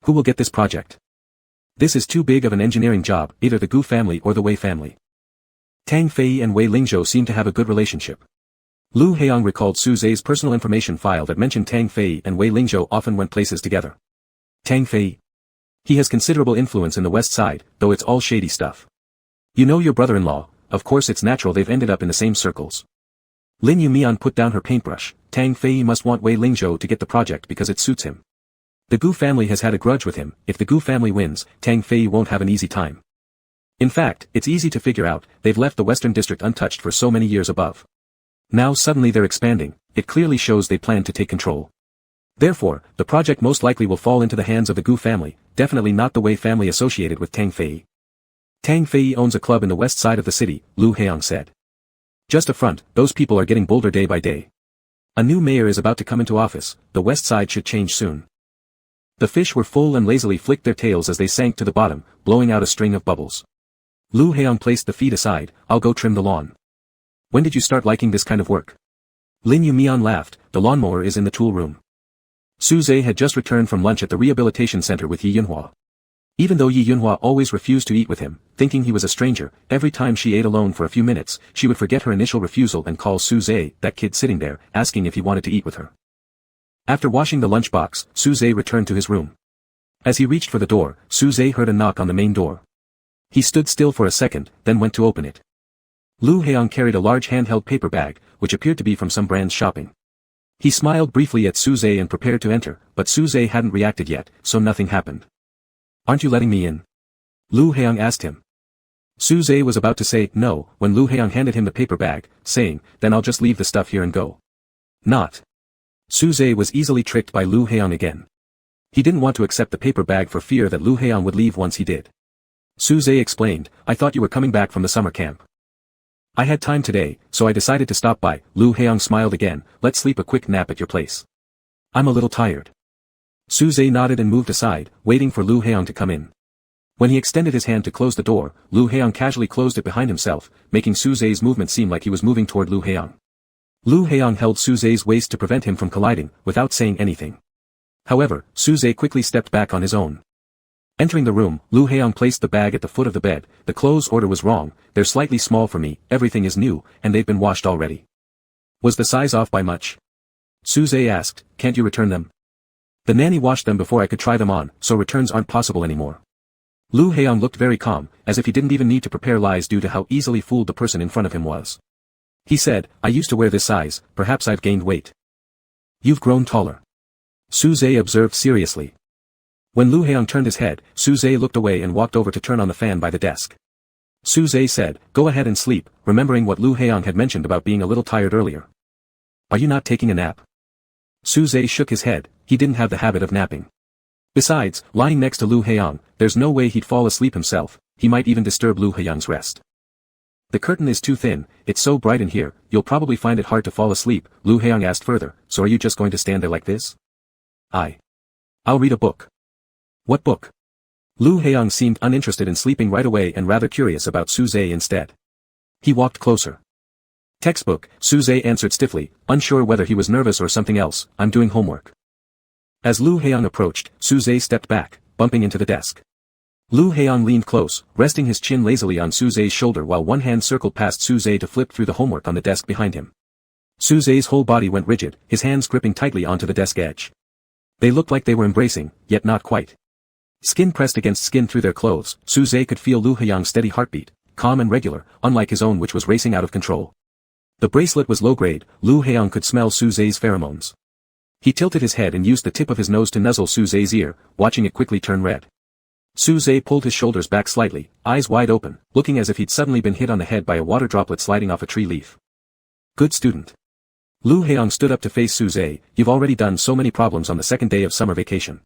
[SPEAKER 1] "Who will get this project?" "This is too big of an engineering job, either the Gu family or the Wei family. Tang Fei and Wei Lingzhou seem to have a good relationship." Lu Heong recalled Suze's personal information file that mentioned Tang Fei and Wei Lingzhou often went places together. "Tang Fei? He has considerable influence in the west side, though it's all shady stuff. You know your brother-in-law, of course it's natural they've ended up in the same circles." Lin Yumion put down her paintbrush. "Tang Fei must want Wei Lingzhou to get the project because it suits him. The Gu family has had a grudge with him. If the Gu family wins, Tang Fei won't have an easy time. In fact, it's easy to figure out, they've left the Western District untouched for so many years above. Now suddenly they're expanding, it clearly shows they plan to take control. Therefore, the project most likely will fall into the hands of the Gu family, definitely not the Wei family associated with Tang Fei." "Tang Fei owns a club in the west side of the city," Lu Heong said. "Just a front, those people are getting bolder day by day. A new mayor is about to come into office, the west side should change soon." The fish were full and lazily flicked their tails as they sank to the bottom, blowing out a string of bubbles. Lu Heong placed the feed aside. "I'll go trim the lawn." "When did you start liking this kind of work?" Lin Yumion laughed. "The lawnmower is in the tool room." Suze had just returned from lunch at the rehabilitation center with Yi Yunhua. Even though Yi Yunhua always refused to eat with him, thinking he was a stranger, every time she ate alone for a few minutes, she would forget her initial refusal and call Suze, that kid sitting there, asking if he wanted to eat with her. After washing the lunchbox, Suze returned to his room. As he reached for the door, Suze heard a knock on the main door. He stood still for a second, then went to open it. Lu Heong carried a large handheld paper bag, which appeared to be from some brand's shopping. He smiled briefly at Suze and prepared to enter, but Suze hadn't reacted yet, so nothing happened. "Aren't you letting me in?" Lu Heong asked him. Suze was about to say no, when Lu Heong handed him the paper bag, saying, "Then I'll just leave the stuff here and go." Not. Suze was easily tricked by Lu Heong again. He didn't want to accept the paper bag for fear that Lu Heong would leave once he did. Suze explained, I thought you were coming back from the summer camp. I had time today, so I decided to stop by. Lu Heong smiled again, let's sleep a quick nap at your place. I'm a little tired. Suze nodded and moved aside, waiting for Lu Heong to come in. When he extended his hand to close the door, Lu Heong casually closed it behind himself, making Suze's movement seem like he was moving toward Lu Heong. Lu Heong held Suze's waist to prevent him from colliding, without saying anything. However, Suze quickly stepped back on his own. Entering the room, Lu Heong placed the bag at the foot of the bed. The clothes order was wrong, they're slightly small for me, everything is new, and they've been washed already. Was the size off by much? Suze asked, can't you return them? The nanny washed them before I could try them on, so returns aren't possible anymore. Lu Heong looked very calm, as if he didn't even need to prepare lies due to how easily fooled the person in front of him was. He said, I used to wear this size, perhaps I've gained weight. You've grown taller. Suze observed seriously. When Lu Heong turned his head, Suze looked away and walked over to turn on the fan by the desk. Suze said, go ahead and sleep, remembering what Lu Heong had mentioned about being a little tired earlier. Are you not taking a nap? Suze shook his head, he didn't have the habit of napping. Besides, lying next to Lu Heong, there's no way he'd fall asleep himself, he might even disturb Lu Heong's rest. The curtain is too thin, it's so bright in here, you'll probably find it hard to fall asleep, Lu Heong asked further, so are you just going to stand there like this? I'll read a book. What book? Lu Heong seemed uninterested in sleeping right away and rather curious about Suze instead. He walked closer. Textbook, Suze answered stiffly, unsure whether he was nervous or something else, I'm doing homework. As Lu Heong approached, Suze stepped back, bumping into the desk. Lu Heong leaned close, resting his chin lazily on Suze's shoulder while one hand circled past Suze to flip through the homework on the desk behind him. Suze's whole body went rigid, his hands gripping tightly onto the desk edge. They looked like they were embracing, yet not quite. Skin pressed against skin through their clothes, Suze could feel Lu Heong's steady heartbeat, calm and regular, unlike his own which was racing out of control. The bracelet was low-grade, Lu Heong could smell Suze's pheromones. He tilted his head and used the tip of his nose to nuzzle Suze's ear, watching it quickly turn red. Suze pulled his shoulders back slightly, eyes wide open, looking as if he'd suddenly been hit on the head by a water droplet sliding off a tree leaf. Good student. Lu Heong stood up to face Suze, you've already done so many problems on the second day of summer vacation.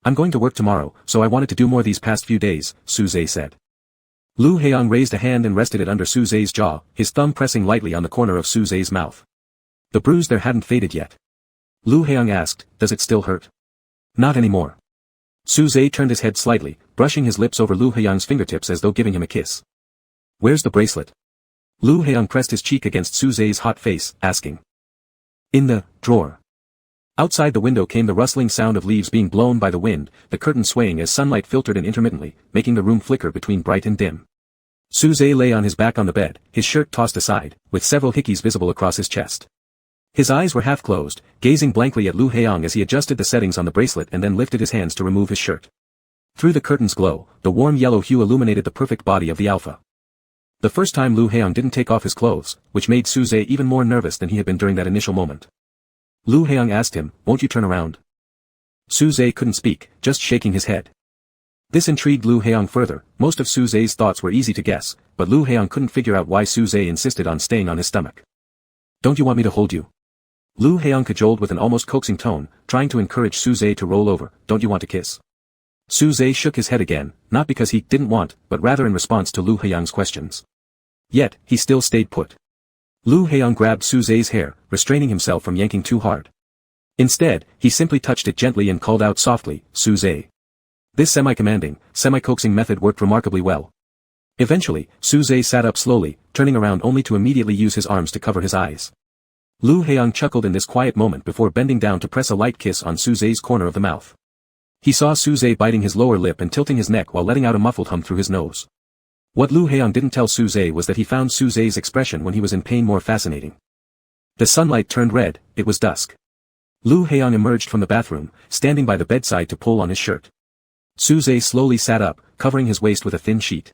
[SPEAKER 1] I'm going to work tomorrow, so I wanted to do more these past few days, Suze said. Lu Heong raised a hand and rested it under Suze's jaw, his thumb pressing lightly on the corner of Suze's mouth. The bruise there hadn't faded yet. Lu Heong asked, does it still hurt? Not anymore. Suze turned his head slightly, brushing his lips over Lu Heong's fingertips as though giving him a kiss. Where's the bracelet? Lu Heong pressed his cheek against Suze's hot face, asking. In the drawer. Outside the window came the rustling sound of leaves being blown by the wind, the curtain swaying as sunlight filtered in intermittently, making the room flicker between bright and dim. Suze lay on his back on the bed, his shirt tossed aside, with several hickeys visible across his chest. His eyes were half closed, gazing blankly at Lu Heong as he adjusted the settings on the bracelet and then lifted his hands to remove his shirt. Through the curtain's glow, the warm yellow hue illuminated the perfect body of the alpha. The first time Lu Heong didn't take off his clothes, which made Suze even more nervous than he had been during that initial moment. Lu Heong asked him, won't you turn around? Suze couldn't speak, just shaking his head. This intrigued Lu Heong further, most of Suze's thoughts were easy to guess, but Lu Heong couldn't figure out why Suze insisted on staying on his stomach. Don't you want me to hold you? Lu Heong cajoled with an almost coaxing tone, trying to encourage Suze to roll over, don't you want to kiss? Suze shook his head again, not because he didn't want, but rather in response to Lu Heong's questions. Yet, he still stayed put. Lu Heong grabbed Suze's hair, restraining himself from yanking too hard. Instead, he simply touched it gently and called out softly, Suze. This semi-commanding, semi-coaxing method worked remarkably well. Eventually, Suze sat up slowly, turning around only to immediately use his arms to cover his eyes. Lu Heong chuckled in this quiet moment before bending down to press a light kiss on Suze's corner of the mouth. He saw Suze biting his lower lip and tilting his neck while letting out a muffled hum through his nose. What Lu Heong didn't tell Suze was that he found Suze's expression when he was in pain more fascinating. The sunlight turned red, it was dusk. Lu Heong emerged from the bathroom, standing by the bedside to pull on his shirt. Suze slowly sat up, covering his waist with a thin sheet.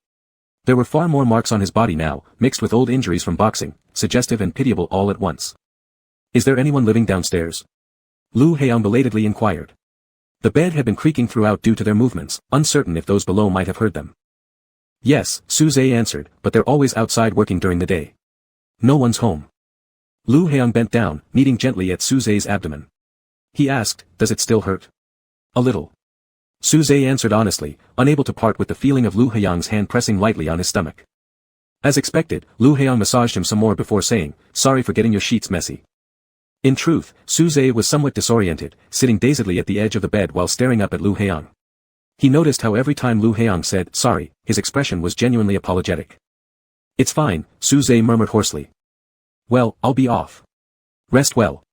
[SPEAKER 1] There were far more marks on his body now, mixed with old injuries from boxing, suggestive and pitiable all at once. Is there anyone living downstairs? Lu Heong belatedly inquired. The bed had been creaking throughout due to their movements, uncertain if those below might have heard them. Yes, Suze answered, but they're always outside working during the day. No one's home. Lu Heong bent down, kneading gently at Suze's abdomen. He asked, "Does it still hurt?" "A little." Suze answered honestly, unable to part with the feeling of Lu Heong's hand pressing lightly on his stomach. As expected, Lu Heong massaged him some more before saying, "Sorry for getting your sheets messy." In truth, Suze was somewhat disoriented, sitting dazedly at the edge of the bed while staring up at Lu Heong. He noticed how every time Lu Heong said, "sorry," his expression was genuinely apologetic. "It's fine," Suze murmured hoarsely. "Well, I'll be off. Rest well."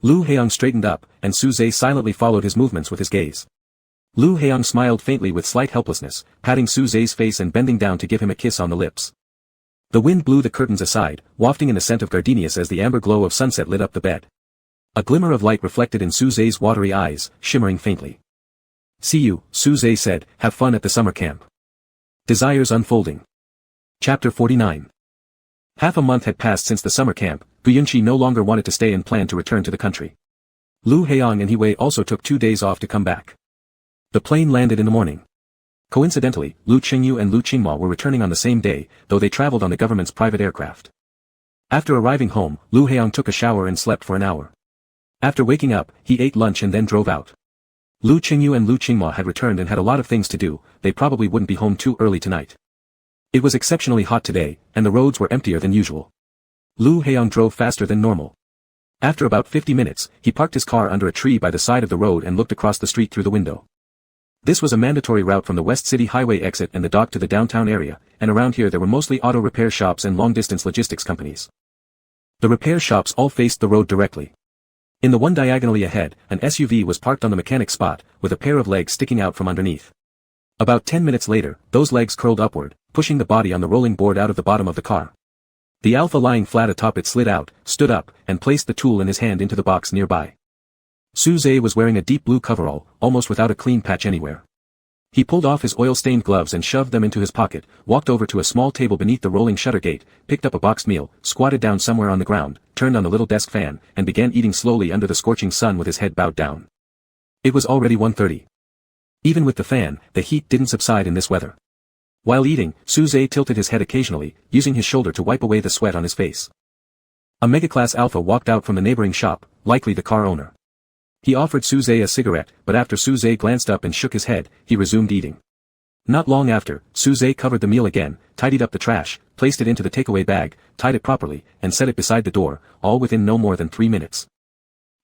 [SPEAKER 1] Lu Heong straightened up, and Suze silently followed his movements with his gaze. Lu Heong smiled faintly with slight helplessness, patting Suze's face and bending down to give him a kiss on the lips. The wind blew the curtains aside, wafting in a scent of gardenias as the amber glow of sunset lit up the bed. A glimmer of light reflected in Suze's watery eyes, shimmering faintly. "See you," Suze said, "have fun at the summer camp." Desires unfolding. Chapter 49. Half a month had passed since the summer camp. Guyunchi no longer wanted to stay and planned to return to the country. Lu Heong and Hiwei also took 2 days off to come back. The plane landed in the morning. Coincidentally, Lu Qingyu and Lu Qingma were returning on the same day, though they traveled on the government's private aircraft. After arriving home, Lu Heong took a shower and slept for an hour. After waking up, he ate lunch and then drove out. Lu Qingyu and Lu Qingma had returned and had a lot of things to do. They probably wouldn't be home too early tonight. It was exceptionally hot today, and the roads were emptier than usual. Lu Heong drove faster than normal. After about 50 minutes, he parked his car under a tree by the side of the road and looked across the street through the window. This was a mandatory route from the West City Highway exit and the dock to the downtown area, and around here there were mostly auto repair shops and long-distance logistics companies. The repair shops all faced the road directly. In the one diagonally ahead, an SUV was parked on the mechanic spot, with a pair of legs sticking out from underneath. About 10 minutes later, those legs curled upward, pushing the body on the rolling board out of the bottom of the car. The Alpha lying flat atop it slid out, stood up, and placed the tool in his hand into the box nearby. Suze was wearing a deep blue coverall, almost without a clean patch anywhere. He pulled off his oil-stained gloves and shoved them into his pocket, walked over to a small table beneath the rolling shutter gate, picked up a boxed meal, squatted down somewhere on the ground, turned on the little desk fan, and began eating slowly under the scorching sun with his head bowed down. It was already 1:30. Even with the fan, the heat didn't subside in this weather. While eating, Suze tilted his head occasionally, using his shoulder to wipe away the sweat on his face. A Megaclass Alpha walked out from the neighboring shop, likely the car owner. He offered Suze a cigarette, but after Suze glanced up and shook his head, he resumed eating. Not long after, Suze covered the meal again, tidied up the trash, placed it into the takeaway bag, tied it properly, and set it beside the door, all within no more than 3 minutes.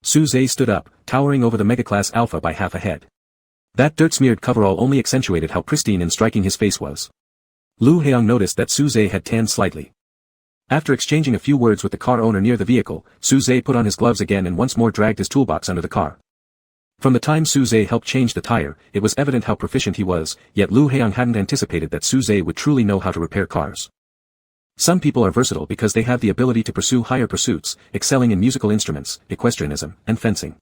[SPEAKER 1] Suze stood up, towering over the Megaclass Alpha by half a head. That dirt-smeared coverall only accentuated how pristine and striking his face was. Lu Heong noticed that Suze had tanned slightly. After exchanging a few words with the car owner near the vehicle, Suze put on his gloves again and once more dragged his toolbox under the car. From the time Suze helped change the tire, it was evident how proficient he was, yet Lu Heong hadn't anticipated that Suze would truly know how to repair cars. Some people are versatile because they have the ability to pursue higher pursuits, excelling in musical instruments, equestrianism, and fencing.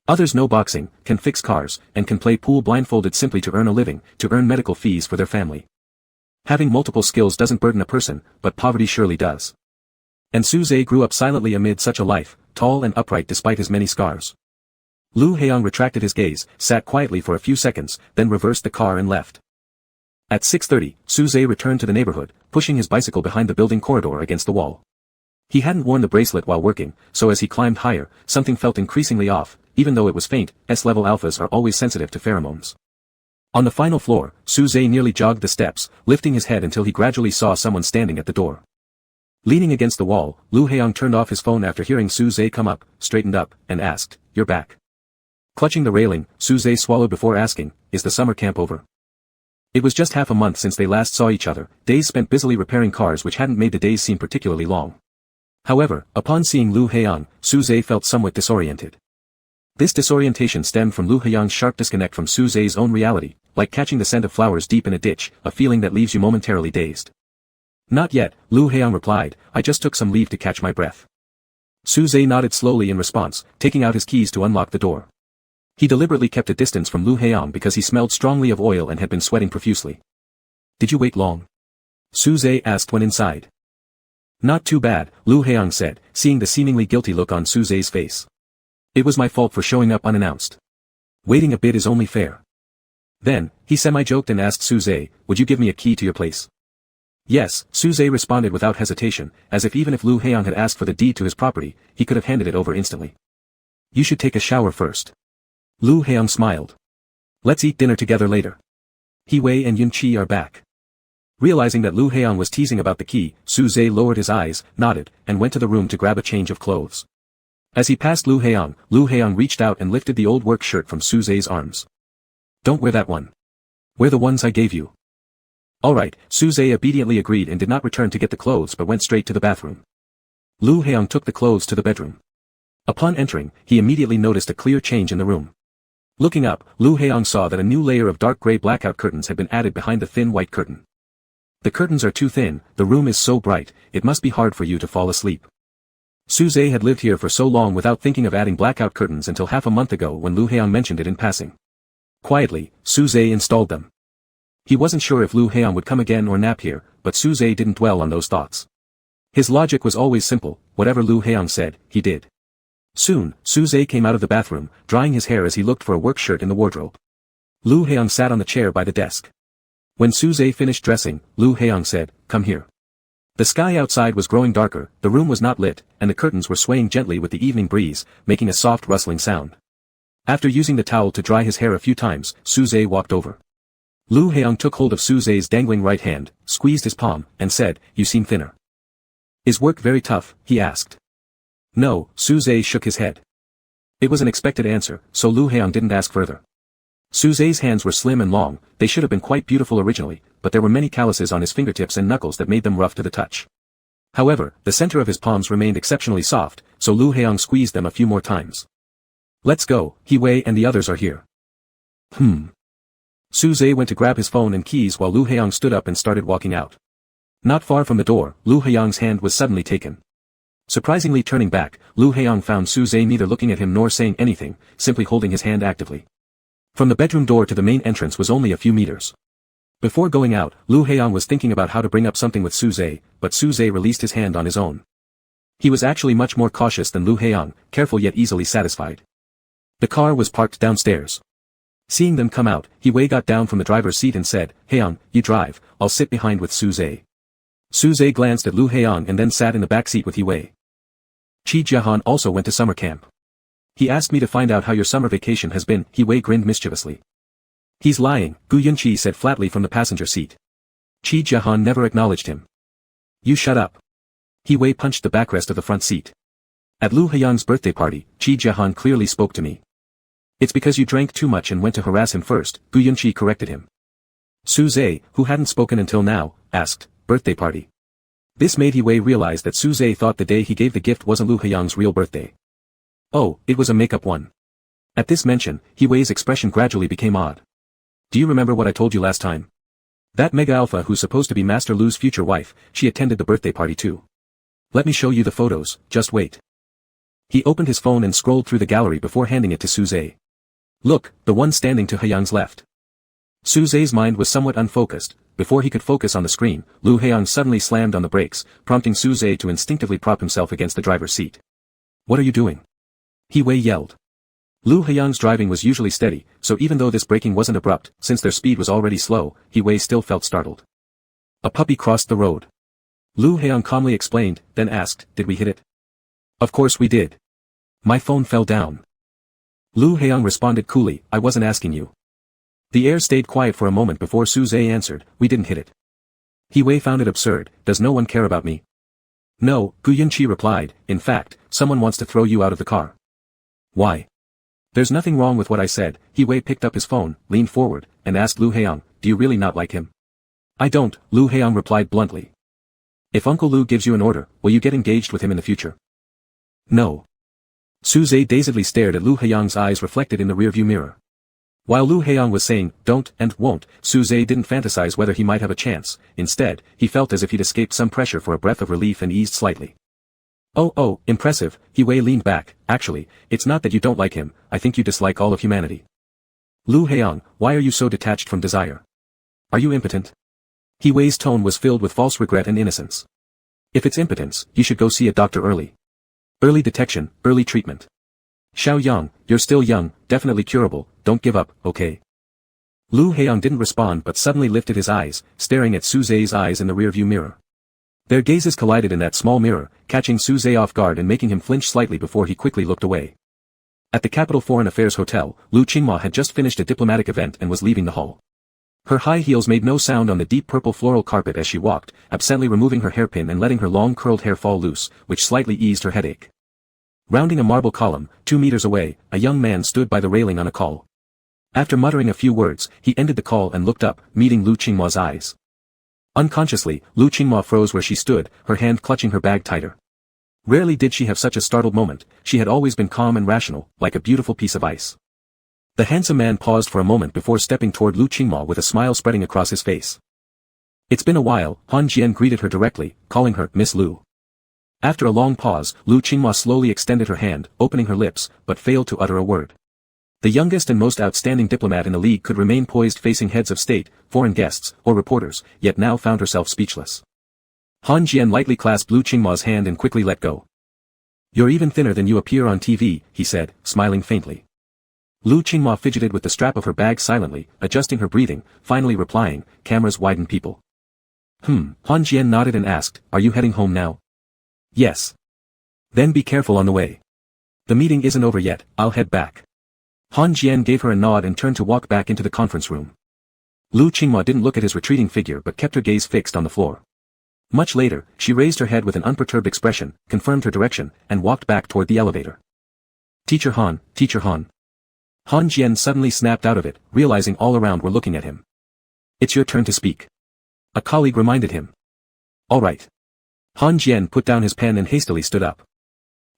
[SPEAKER 1] Others know boxing, can fix cars, and can play pool blindfolded simply to earn a living, to earn medical fees for their family. Having multiple skills doesn't burden a person, but poverty surely does. And Suze grew up silently amid such a life, tall and upright despite his many scars. Lu Heong retracted his gaze, sat quietly for a few seconds, then reversed the car and left. At 6:30, Suze returned to the neighborhood, pushing his bicycle behind the building corridor against the wall. He hadn't worn the bracelet while working, so as he climbed higher, something felt increasingly off, even though it was faint. S-level alphas are always sensitive to pheromones. On the final floor, Suze nearly jogged the steps, lifting his head until he gradually saw someone standing at the door. Leaning against the wall, Lu Heong turned off his phone after hearing Suze come up, straightened up, and asked, "You're back." Clutching the railing, Suze swallowed before asking, "Is the summer camp over?" It was just half a month since they last saw each other, days spent busily repairing cars which hadn't made the days seem particularly long. However, upon seeing Lu Heong, Suze felt somewhat disoriented. This disorientation stemmed from Lu Heong's sharp disconnect from Suze's own reality, like catching the scent of flowers deep in a ditch, a feeling that leaves you momentarily dazed. "Not yet," Lu Heong replied, "I just took some leave to catch my breath." Suze nodded slowly in response, taking out his keys to unlock the door. He deliberately kept a distance from Lu Heong because he smelled strongly of oil and had been sweating profusely. "Did you wait long?" Suze asked when inside. "Not too bad," Lu Heong said, seeing the seemingly guilty look on Suze's face. "It was my fault for showing up unannounced. Waiting a bit is only fair." Then, he semi-joked and asked Suze, "Would you give me a key to your place?" Yes, Suze responded without hesitation, as if even if Lu Heong had asked for the deed to his property, he could have handed it over instantly. You should take a shower first. Lu Heong smiled. Let's eat dinner together later. He Wei and Yun Qi are back. Realizing that Lu Heong was teasing about the key, Suze lowered his eyes, nodded, and went to the room to grab a change of clothes. As he passed Lu Heong reached out and lifted the old work shirt from Suze's arms. Don't wear that one. Wear the ones I gave you. Alright, Suze obediently agreed and did not return to get the clothes but went straight to the bathroom. Lu Heong took the clothes to the bedroom. Upon entering, he immediately noticed a clear change in the room. Looking up, Lu Heong saw that a new layer of dark gray blackout curtains had been added behind the thin white curtain. The curtains are too thin, the room is so bright, it must be hard for you to fall asleep. Suze had lived here for so long without thinking of adding blackout curtains until half a month ago when Lu Heong mentioned it in passing. Quietly, Suze installed them. He wasn't sure if Lu Heong would come again or nap here, but Suze didn't dwell on those thoughts. His logic was always simple, whatever Lu Heong said, he did. Soon, Suze came out of the bathroom, drying his hair as he looked for a work shirt in the wardrobe. Lu Heong sat on the chair by the desk. When Suze finished dressing, Lu Heong said, "Come here." The sky outside was growing darker, the room was not lit, and the curtains were swaying gently with the evening breeze, making a soft rustling sound. After using the towel to dry his hair a few times, Suze walked over. Lu Heong took hold of Suze's dangling right hand, squeezed his palm, and said, "You seem thinner." "Is work very tough?" he asked. No, Suze shook his head. It was an expected answer, so Lu Heong didn't ask further. Suze's hands were slim and long, they should have been quite beautiful originally, but there were many calluses on his fingertips and knuckles that made them rough to the touch. However, the center of his palms remained exceptionally soft, so Lu Heong squeezed them a few more times. "Let's go, He Wei and the others are here." Suze went to grab his phone and keys while Lu Heong stood up and started walking out. Not far from the door, Lu Heong's hand was suddenly taken. Surprisingly turning back, Lu Heong found Suze neither looking at him nor saying anything, simply holding his hand actively. From the bedroom door to the main entrance was only a few meters. Before going out, Lu Heong was thinking about how to bring up something with Suze, but Suze released his hand on his own. He was actually much more cautious than Lu Heong, careful yet easily satisfied. The car was parked downstairs. Seeing them come out, He Wei got down from the driver's seat and said, "Heong, you drive, I'll sit behind with Suze." Suze glanced at Lu Heong and then sat in the back seat with He Wei. Qi Jiahan also went to summer camp. He asked me to find out how your summer vacation has been, He Wei grinned mischievously. He's lying, Gu Yunqi said flatly from the passenger seat. Qi Jiahan never acknowledged him. You shut up. He Wei punched the backrest of the front seat. At Lu Heong's birthday party, Qi Jiahan clearly spoke to me. It's because you drank too much and went to harass him first, Gu Yunqi corrected him. Suze, who hadn't spoken until now, asked, birthday party. This made He Wei realize that Suze thought the day he gave the gift wasn't Lu Heong's real birthday. Oh, it was a make-up one. At this mention, He Wei's expression gradually became odd. Do you remember what I told you last time? That Mega Alpha who's supposed to be Master Lu's future wife, she attended the birthday party too. Let me show you the photos, just wait. He opened his phone and scrolled through the gallery before handing it to Suze. Look, the one standing to Heong's left. Suze's mind was somewhat unfocused. Before he could focus on the screen, Lu Heong suddenly slammed on the brakes, prompting Suze to instinctively prop himself against the driver's seat. What are you doing? He Wei yelled. Lu Heong's driving was usually steady, so even though this braking wasn't abrupt, since their speed was already slow, He Wei still felt startled. A puppy crossed the road. Lu Heong calmly explained, then asked, did we hit it? Of course we did. My phone fell down. Lu Heong responded coolly, I wasn't asking you. The air stayed quiet for a moment before Suze answered, we didn't hit it. He Wei found it absurd, does no one care about me? No, Gu Yunqi replied, in fact, someone wants to throw you out of the car. Why? There's nothing wrong with what I said. He Wei picked up his phone, leaned forward, and asked Lu Heong, do you really not like him? I don't, Lu Heong replied bluntly. If Uncle Lu gives you an order, will you get engaged with him in the future? No. Suze dazedly stared at Lu Heong's eyes reflected in the rearview mirror. While Lu Heong was saying, don't and won't, Suze didn't fantasize whether he might have a chance. Instead, he felt as if he'd escaped some pressure for a breath of relief and eased slightly. Oh, impressive, He Wei leaned back. Actually, it's not that you don't like him, I think you dislike all of humanity. Lu Heong, why are you so detached from desire? Are you impotent? He Wei's tone was filled with false regret and innocence. If it's impotence, you should go see a doctor early. Early detection, early treatment. Xiao Yang, you're still young, definitely curable, don't give up, okay? Lu Heiyang didn't respond but suddenly lifted his eyes, staring at Su Zhe's eyes in the rearview mirror. Their gazes collided in that small mirror, catching Su Zhe off guard and making him flinch slightly before he quickly looked away. At the Capital Foreign Affairs Hotel, Lu Qingma had just finished a diplomatic event and was leaving the hall. Her high heels made no sound on the deep purple floral carpet as she walked, absently removing her hairpin and letting her long curled hair fall loose, which slightly eased her headache. Rounding a marble column, 2 meters away, a young man stood by the railing on a call. After muttering a few words, he ended the call and looked up, meeting Lu Qingma's eyes. Unconsciously, Lu Qingma froze where she stood, her hand clutching her bag tighter. Rarely did she have such a startled moment, she had always been calm and rational, like a beautiful piece of ice. The handsome man paused for a moment before stepping toward Lu Qingma with a smile spreading across his face. "It's been a while," Han Jian greeted her directly, calling her Miss Lu. After a long pause, Lu Qingma slowly extended her hand, opening her lips, but failed to utter a word. The youngest and most outstanding diplomat in the league could remain poised facing heads of state, foreign guests, or reporters, yet now found herself speechless. Han Jian lightly clasped Lu Qingma's hand and quickly let go. "You're even thinner than you appear on TV, he said, smiling faintly. Lu Qingma fidgeted with the strap of her bag silently, adjusting her breathing, finally replying, "Cameras widen people." Han Jian nodded and asked, "Are you heading home now?" "Yes." "Then be careful on the way. The meeting isn't over yet, I'll head back." Han Jian gave her a nod and turned to walk back into the conference room. Lu Qingma didn't look at his retreating figure but kept her gaze fixed on the floor. Much later, she raised her head with an unperturbed expression, confirmed her direction, and walked back toward the elevator. Teacher Han, Teacher Han." Han Jian suddenly snapped out of it, realizing all around were looking at him. "It's your turn to speak." A colleague reminded him. "All right." Han Jian put down his pen and hastily stood up.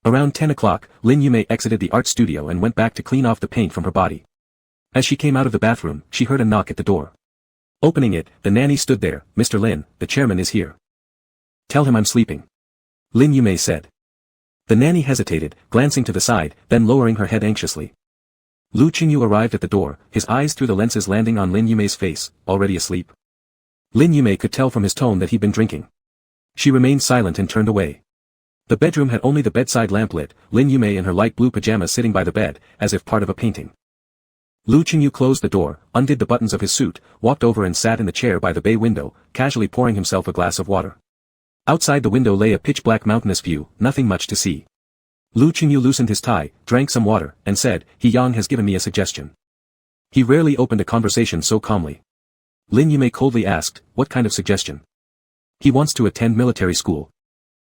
[SPEAKER 1] Around 10 o'clock, Lin Yumei exited the art studio and went back to clean off the paint from her body. As she came out of the bathroom, she heard a knock at the door. Opening it, the nanny stood there. "Mr. Lin, the chairman is here." "Tell him I'm sleeping," Lin Yumei said. The nanny hesitated, glancing to the side, then lowering her head anxiously. Lu Qingyu arrived at the door, his eyes through the lenses landing on Lin Yumei's face, already asleep. Lin Yumei could tell from his tone that he'd been drinking. She remained silent and turned away. The bedroom had only the bedside lamp lit, Lin Yumei in her light blue pajamas sitting by the bed, as if part of a painting. Lu Qingyu closed the door, undid the buttons of his suit, walked over and sat in the chair by the bay window, casually pouring himself a glass of water. Outside the window lay a pitch-black mountainous view, nothing much to see. Lu Qingyu loosened his tie, drank some water, and said, "He Yang has given me a suggestion." He rarely opened a conversation so calmly. Lin Yumei coldly asked, "What kind of suggestion?" "He wants to attend military school.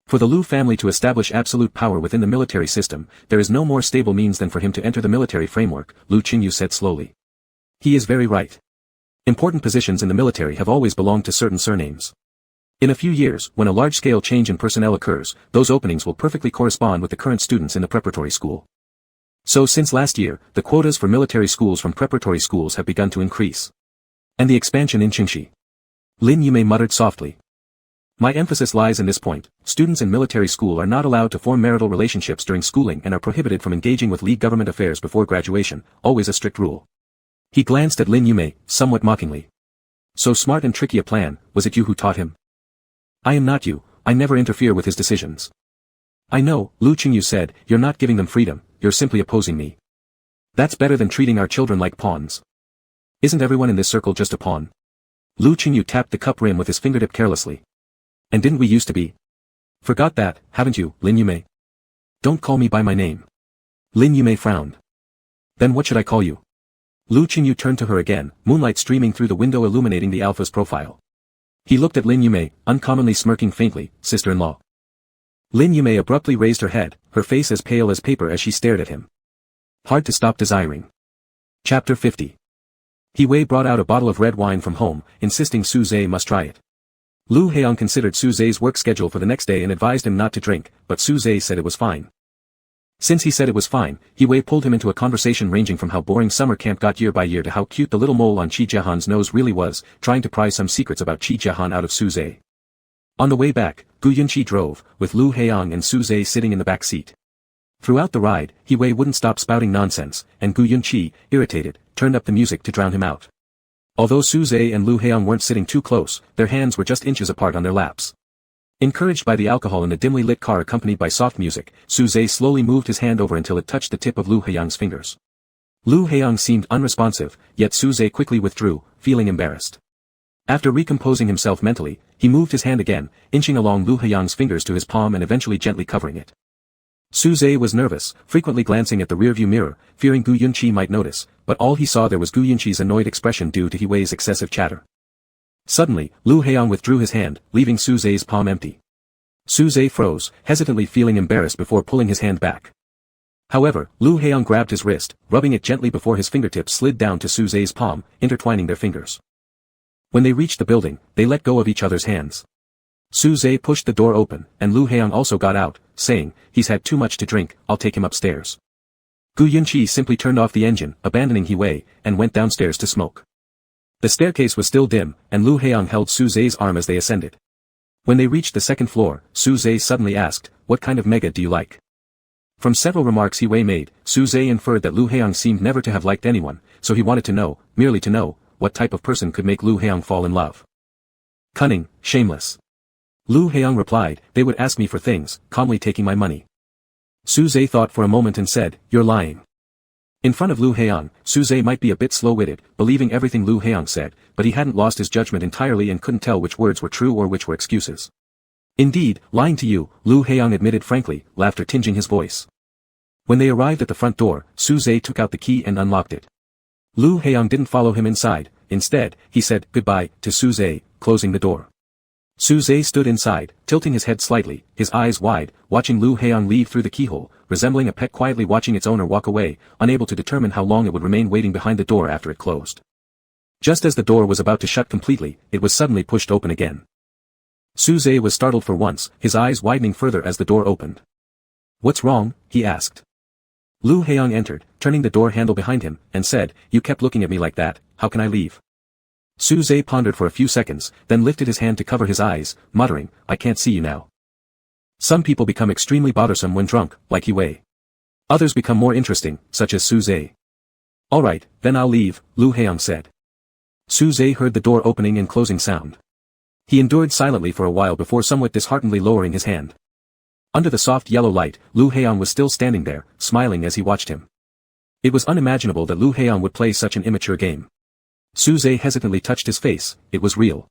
[SPEAKER 1] For the Lu family to establish absolute power within the military system, there is no more stable means than for him to enter the military framework," Lu Qingyu said slowly. "He is very right. Important positions in the military have always belonged to certain surnames. In a few years, when a large-scale change in personnel occurs, those openings will perfectly correspond with the current students in the preparatory school. So since last year, the quotas for military schools from preparatory schools have begun to increase. And the expansion in Qingxi." Lin Yumei muttered softly. "My emphasis lies in this point. Students in military school are not allowed to form marital relationships during schooling and are prohibited from engaging with league government affairs before graduation, always a strict rule." He glanced at Lin Yumei, somewhat mockingly. "So smart and tricky a plan, was it you who taught him?" "I am not you, I never interfere with his decisions." "I know," Lu Qingyu said, "you're not giving them freedom, you're simply opposing me. That's better than treating our children like pawns. Isn't everyone in this circle just a pawn?" Lu Qingyu tapped the cup rim with his fingertip carelessly. "And didn't we used to be?" "Forgot that, haven't you, Lin Yumei?" "Don't call me by my name." Lin Yumei frowned. "Then what should I call you?" Lu Qingyu turned to her again, moonlight streaming through the window illuminating the alpha's profile. He looked at Lin Yumei, uncommonly smirking faintly, "Sister-in-law." Lin Yumei abruptly raised her head, her face as pale as paper as she stared at him. Hard to stop desiring. Chapter 50. He Wei brought out a bottle of red wine from home, insisting Su Zhe must try it. Lu Heiyang considered Su Zhe's work schedule for the next day and advised him not to drink, but Su Zhe said it was fine. Since he said it was fine, He Wei pulled him into a conversation ranging from how boring summer camp got year by year to how cute the little mole on Qi Jiahan's nose really was, trying to pry some secrets about Qi Jiahan out of Su Zhe. On the way back, Gu Yunqi drove, with Lu Heiyang and Su Zhe sitting in the back seat. Throughout the ride, He Wei wouldn't stop spouting nonsense, and Gu Yunqi, irritated, turned up the music to drown him out. Although Su Zhe and Lu Heiyang weren't sitting too close, their hands were just inches apart on their laps. Encouraged by the alcohol in the dimly lit car accompanied by soft music, Su Zhe slowly moved his hand over until it touched the tip of Lu Heiyang's fingers. Lu Heiyang seemed unresponsive, yet Su Zhe quickly withdrew, feeling embarrassed. After recomposing himself mentally, he moved his hand again, inching along Lu Heiyang's fingers to his palm and eventually gently covering it. Su Zhe was nervous, frequently glancing at the rearview mirror, fearing Gu Yunqi might notice, but all he saw there was Gu Yunqi's annoyed expression due to He Wei's excessive chatter. Suddenly, Lu Heiyang withdrew his hand, leaving Su Zhe's palm empty. Su Zhe froze, hesitantly feeling embarrassed before pulling his hand back. However, Lu Heiyang grabbed his wrist, rubbing it gently before his fingertips slid down to Su Zhe's palm, intertwining their fingers. When they reached the building, they let go of each other's hands. Su Zhe pushed the door open, and Lu Heiyang also got out, saying, "He's had too much to drink, I'll take him upstairs." Gu Yunqi simply turned off the engine, abandoning He Wei, and went downstairs to smoke. The staircase was still dim, and Lu Heiyang held Su Zhe's arm as they ascended. When they reached the second floor, Su Zhe suddenly asked, "What kind of mega do you like?" From several remarks He Wei made, Su Zhe inferred that Lu Heiyang seemed never to have liked anyone, so he wanted to know, merely to know, what type of person could make Lu Heiyang fall in love. "Cunning, shameless." Lu Heiyang replied, "They would ask me for things, calmly taking my money." Su Zhe thought for a moment and said, "You're lying." In front of Lu Heiyang, Su Zhe might be a bit slow-witted, believing everything Lu Heiyang said, but he hadn't lost his judgment entirely and couldn't tell which words were true or which were excuses. "Indeed, lying to you," Lu Heiyang admitted frankly, laughter tinging his voice. When they arrived at the front door, Su Zhe took out the key and unlocked it. Lu Heiyang didn't follow him inside, instead, he said goodbye to Su Zhe, closing the door. Su Zhe stood inside, tilting his head slightly, his eyes wide, watching Lu Heiyang leave through the keyhole, resembling a pet quietly watching its owner walk away, unable to determine how long it would remain waiting behind the door after it closed. Just as the door was about to shut completely, it was suddenly pushed open again. Su Zhe was startled for once, his eyes widening further as the door opened. "What's wrong?" he asked. Lu Heiyang entered, turning the door handle behind him, and said, "You kept looking at me like that, how can I leave?" Su Zhe pondered for a few seconds, then lifted his hand to cover his eyes, muttering, "I can't see you now." Some people become extremely bothersome when drunk, like He Wei. Others become more interesting, such as Su Zhe. "All right, then I'll leave," Lu Heiyang said. Su Zhe heard the door opening and closing sound. He endured silently for a while before somewhat disheartenedly lowering his hand. Under the soft yellow light, Lu Heiyang was still standing there, smiling as he watched him. It was unimaginable that Lu Heiyang would play such an immature game. Su Zhe hesitantly touched his face, it was real.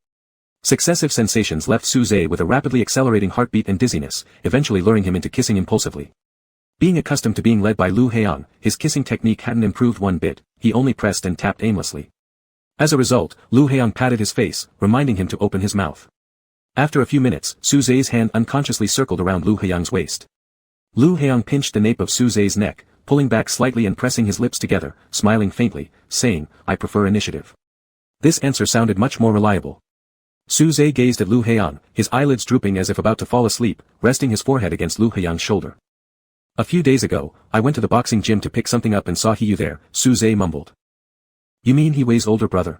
[SPEAKER 1] Successive sensations left Su Zhe with a rapidly accelerating heartbeat and dizziness, eventually luring him into kissing impulsively. Being accustomed to being led by Lu Heiyang, his kissing technique hadn't improved one bit, he only pressed and tapped aimlessly. As a result, Lu Heiyang patted his face, reminding him to open his mouth. After a few minutes, Su Zhe's hand unconsciously circled around Lu Heiyang's waist. Lu Heiyang pinched the nape of Su Zhe's neck, pulling back slightly and pressing his lips together, smiling faintly, saying, "I prefer initiative." This answer sounded much more reliable. Su Zhe gazed at Lu Heiyang, his eyelids drooping as if about to fall asleep, resting his forehead against Lu Heiyang's shoulder. "A few days ago, I went to the boxing gym to pick something up and saw He Yu there," Su Zhe mumbled. "You mean He Wei's older brother?"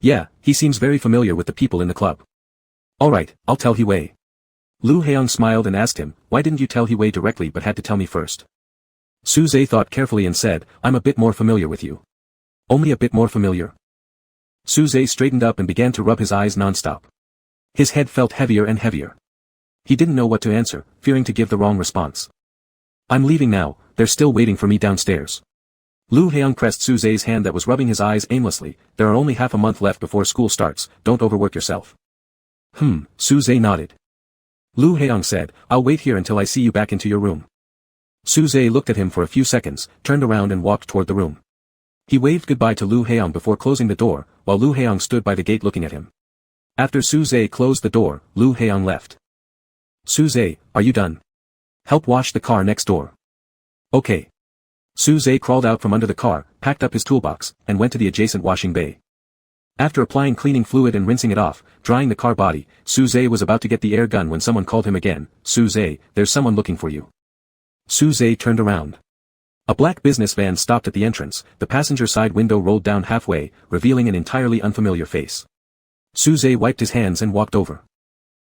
[SPEAKER 1] "Yeah, he seems very familiar with the people in the club." "All right, I'll tell He Wei." Lu Heiyang smiled and asked him, "Why didn't you tell He Wei directly but had to tell me first?" Su Zhe thought carefully and said, "I'm a bit more familiar with you." "Only a bit more familiar?" Su Zhe straightened up and began to rub his eyes non-stop. His head felt heavier and heavier. He didn't know what to answer, fearing to give the wrong response. "I'm leaving now, they're still waiting for me downstairs." Lu Heiyang pressed Su Zhe's hand that was rubbing his eyes aimlessly. "There are only half a month left before school starts, don't overwork yourself." Su Zhe nodded. Lu Heiyang said, "I'll wait here until I see you back into your room." Su Zhe looked at him for a few seconds, turned around and walked toward the room. He waved goodbye to Lu Heiyang before closing the door, while Lu Heiyang stood by the gate looking at him. After Su Zhe closed the door, Lu Heiyang left. "Su Zhe, are you done? Help wash the car next door." "Okay." Su Zhe crawled out from under the car, packed up his toolbox, and went to the adjacent washing bay. After applying cleaning fluid and rinsing it off, drying the car body, Su Zhe was about to get the air gun when someone called him again. "Su Zhe, there's someone looking for you." Su Zhe turned around. A black business van stopped at the entrance, the passenger side window rolled down halfway, revealing an entirely unfamiliar face. Su Zhe wiped his hands and walked over.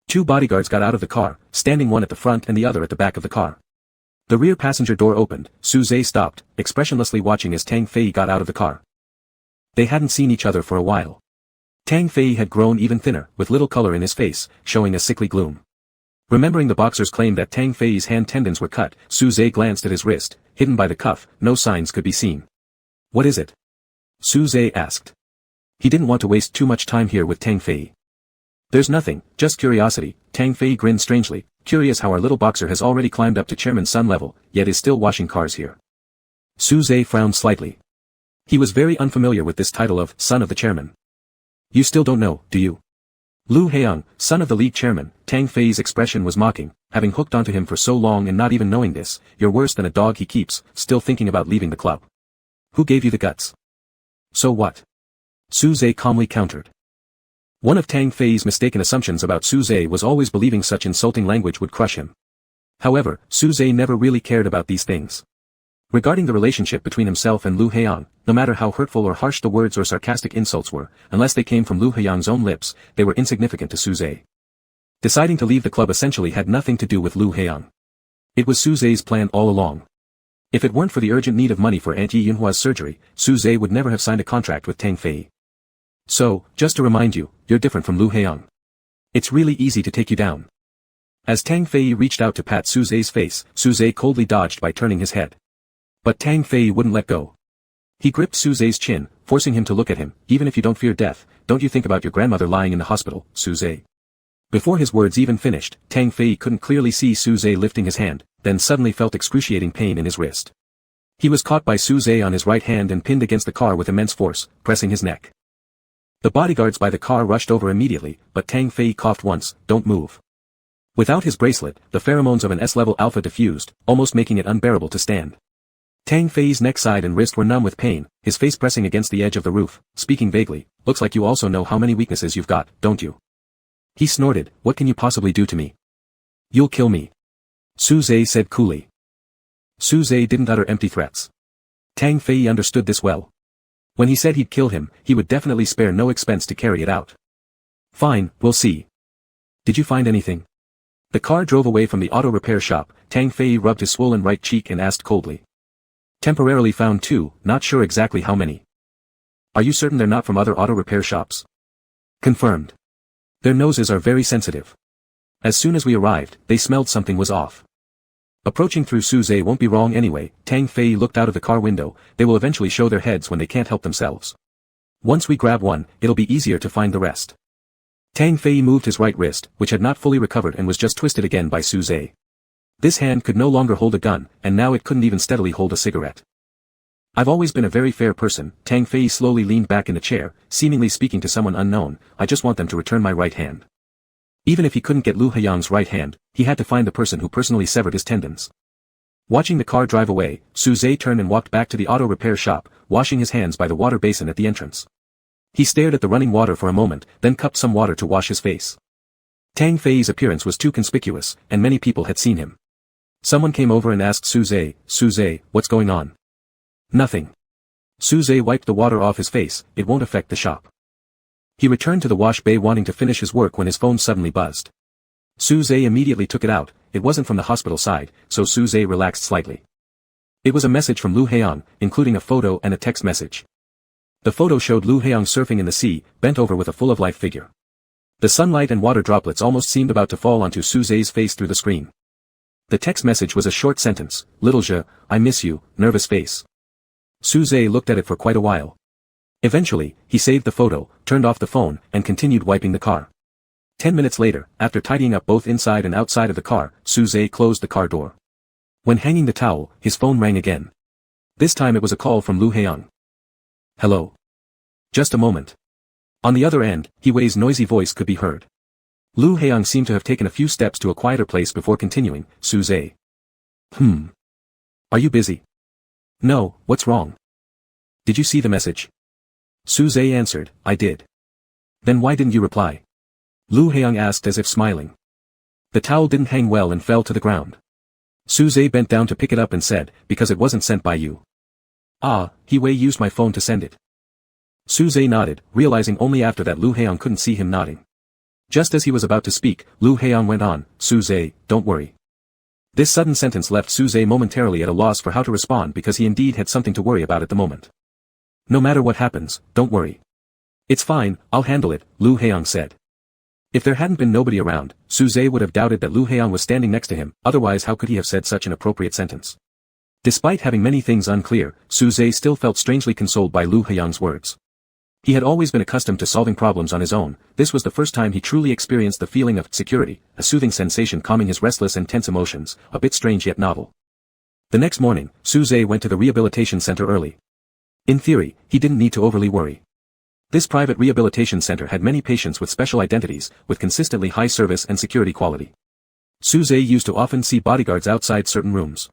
[SPEAKER 1] Two bodyguards got out of the car, standing one at the front and the other at the back of the car. The rear passenger door opened, Su Zhe stopped, expressionlessly watching as Tang Fei got out of the car. They hadn't seen each other for a while. Tang Fei had grown even thinner, with little color in his face, showing a sickly gloom. Remembering the boxer's claim that Tang Fei's hand tendons were cut, Su Zhe glanced at his wrist, hidden by the cuff, no signs could be seen. What is it? Su Zhe asked. He didn't want to waste too much time here with Tang Fei. There's nothing, just curiosity. Tang Fei grinned strangely, curious how our little boxer has already climbed up to Chairman Sun level, yet is still washing cars here. Su Zhe frowned slightly. He was very unfamiliar with this title of Son of the Chairman. You still don't know, do you? Lu Heiyang, son of the league chairman. Tang Fei's expression was mocking, having hooked onto him for so long and not even knowing this. You're worse than a dog he keeps, still thinking about leaving the club. Who gave you the guts? So what? Su Zhe calmly countered. One of Tang Fei's mistaken assumptions about Su Zhe was always believing such insulting language would crush him. However, Su Zhe never really cared about these things. Regarding the relationship between himself and Lu Heiyang, no matter how hurtful or harsh the words or sarcastic insults were, unless they came from Lu Heiyang's own lips, they were insignificant to Su Zhe. Deciding to leave the club essentially had nothing to do with Lu Heiyang. It was Su Zhe's plan all along. If it weren't for the urgent need of money for Aunt Yi Yunhua's surgery, Su Zhe would never have signed a contract with Tang Fei. So, just to remind you, you're different from Lu Heiyang. It's really easy to take you down. As Tang Fei reached out to pat Su Zhe's face, Su Zhe coldly dodged by turning his head. But Tang Fei wouldn't let go. He gripped Su Zhe's chin, forcing him to look at him. Even if you don't fear death, don't you think about your grandmother lying in the hospital, Su Zhe. Before his words even finished, Tang Fei couldn't clearly see Su Zhe lifting his hand, then suddenly felt excruciating pain in his wrist. He was caught by Su Zhe on his right hand and pinned against the car with immense force, pressing his neck. The bodyguards by the car rushed over immediately, but Tang Fei coughed once, "Don't move." Without his bracelet, the pheromones of an S-level alpha diffused, almost making it unbearable to stand. Tang Fei's neck side and wrist were numb with pain, his face pressing against the edge of the roof, speaking vaguely, "Looks like you also know how many weaknesses you've got, don't you?" He snorted, "What can you possibly do to me?" "You'll kill me," Su Zhe said coolly. Su Zhe didn't utter empty threats. Tang Fei understood this well. When he said he'd kill him, he would definitely spare no expense to carry it out. "Fine, we'll see. Did you find anything?" The car drove away from the auto repair shop. Tang Fei rubbed his swollen right cheek and asked coldly. "Temporarily found 2, not sure exactly how many." "Are you certain they're not from other auto repair shops?" "Confirmed. Their noses are very sensitive. As soon as we arrived, they smelled something was off." Approaching through Su Zhe won't be wrong anyway. Tang Fei looked out of the car window. They will eventually show their heads when they can't help themselves. Once we grab one, it'll be easier to find the rest. Tang Fei moved his right wrist, which had not fully recovered and was just twisted again by Su Zhe. This hand could no longer hold a gun, and now it couldn't even steadily hold a cigarette. "I've always been a very fair person." Tang Fei slowly leaned back in the chair, seemingly speaking to someone unknown. "I just want them to return my right hand." Even if he couldn't get Lu Heiyang's right hand, he had to find the person who personally severed his tendons. Watching the car drive away, Su Zhe turned and walked back to the auto repair shop, washing his hands by the water basin at the entrance. He stared at the running water for a moment, then cupped some water to wash his face. Tang Fei's appearance was too conspicuous, and many people had seen him. Someone came over and asked Su Zhe, "Su Zhe, what's going on?" "Nothing." Su Zhe wiped the water off his face. "It won't affect the shop." He returned to the wash bay wanting to finish his work when his phone suddenly buzzed. Su Zhe immediately took it out. It wasn't from the hospital side, so Su Zhe relaxed slightly. It was a message from Lu Heiyang, including a photo and a text message. The photo showed Lu Heiyang surfing in the sea, bent over with a full-of-life figure. The sunlight and water droplets almost seemed about to fall onto Su Zhe's face through the screen. The text message was a short sentence, "Little Zhe, I miss you, nervous face." Su Zhe looked at it for quite a while. Eventually, he saved the photo, turned off the phone, and continued wiping the car. 10 minutes later, after tidying up both inside and outside of the car, Su Zhe closed the car door. When hanging the towel, his phone rang again. This time it was a call from Lu Heiyang. "Hello. Just a moment." On the other end, He Wei's noisy voice could be heard. Lu Heiyang seemed to have taken a few steps to a quieter place before continuing. "Su Zhe. Are you busy?" "No, what's wrong?" "Did you see the message?" Su Zhe answered, "I did." "Then why didn't you reply?" Lu Heiyang asked as if smiling. The towel didn't hang well and fell to the ground. Su Zhe bent down to pick it up and said, "Because it wasn't sent by you." "Ah, He Wei used my phone to send it." Su Zhe nodded, realizing only after that Lu Heiyang couldn't see him nodding. Just as he was about to speak, Lu Heiyang went on, "Su Zhe, don't worry." This sudden sentence left Su Zhe momentarily at a loss for how to respond because he indeed had something to worry about at the moment. "No matter what happens, don't worry." "It's fine, I'll handle it," Lu Heiyang said. If there hadn't been nobody around, Su Zhe would have doubted that Lu Heiyang was standing next to him, otherwise how could he have said such an appropriate sentence? Despite having many things unclear, Su-zhe still felt strangely consoled by Lu Haiyang's words. He had always been accustomed to solving problems on his own. This was the first time he truly experienced the feeling of security, a soothing sensation calming his restless and tense emotions, a bit strange yet novel. The next morning, Su-zhe went to the rehabilitation center early. In theory, he didn't need to overly worry. This private rehabilitation center had many patients with special identities, with consistently high service and security quality. Su-zhe used to often see bodyguards outside certain rooms.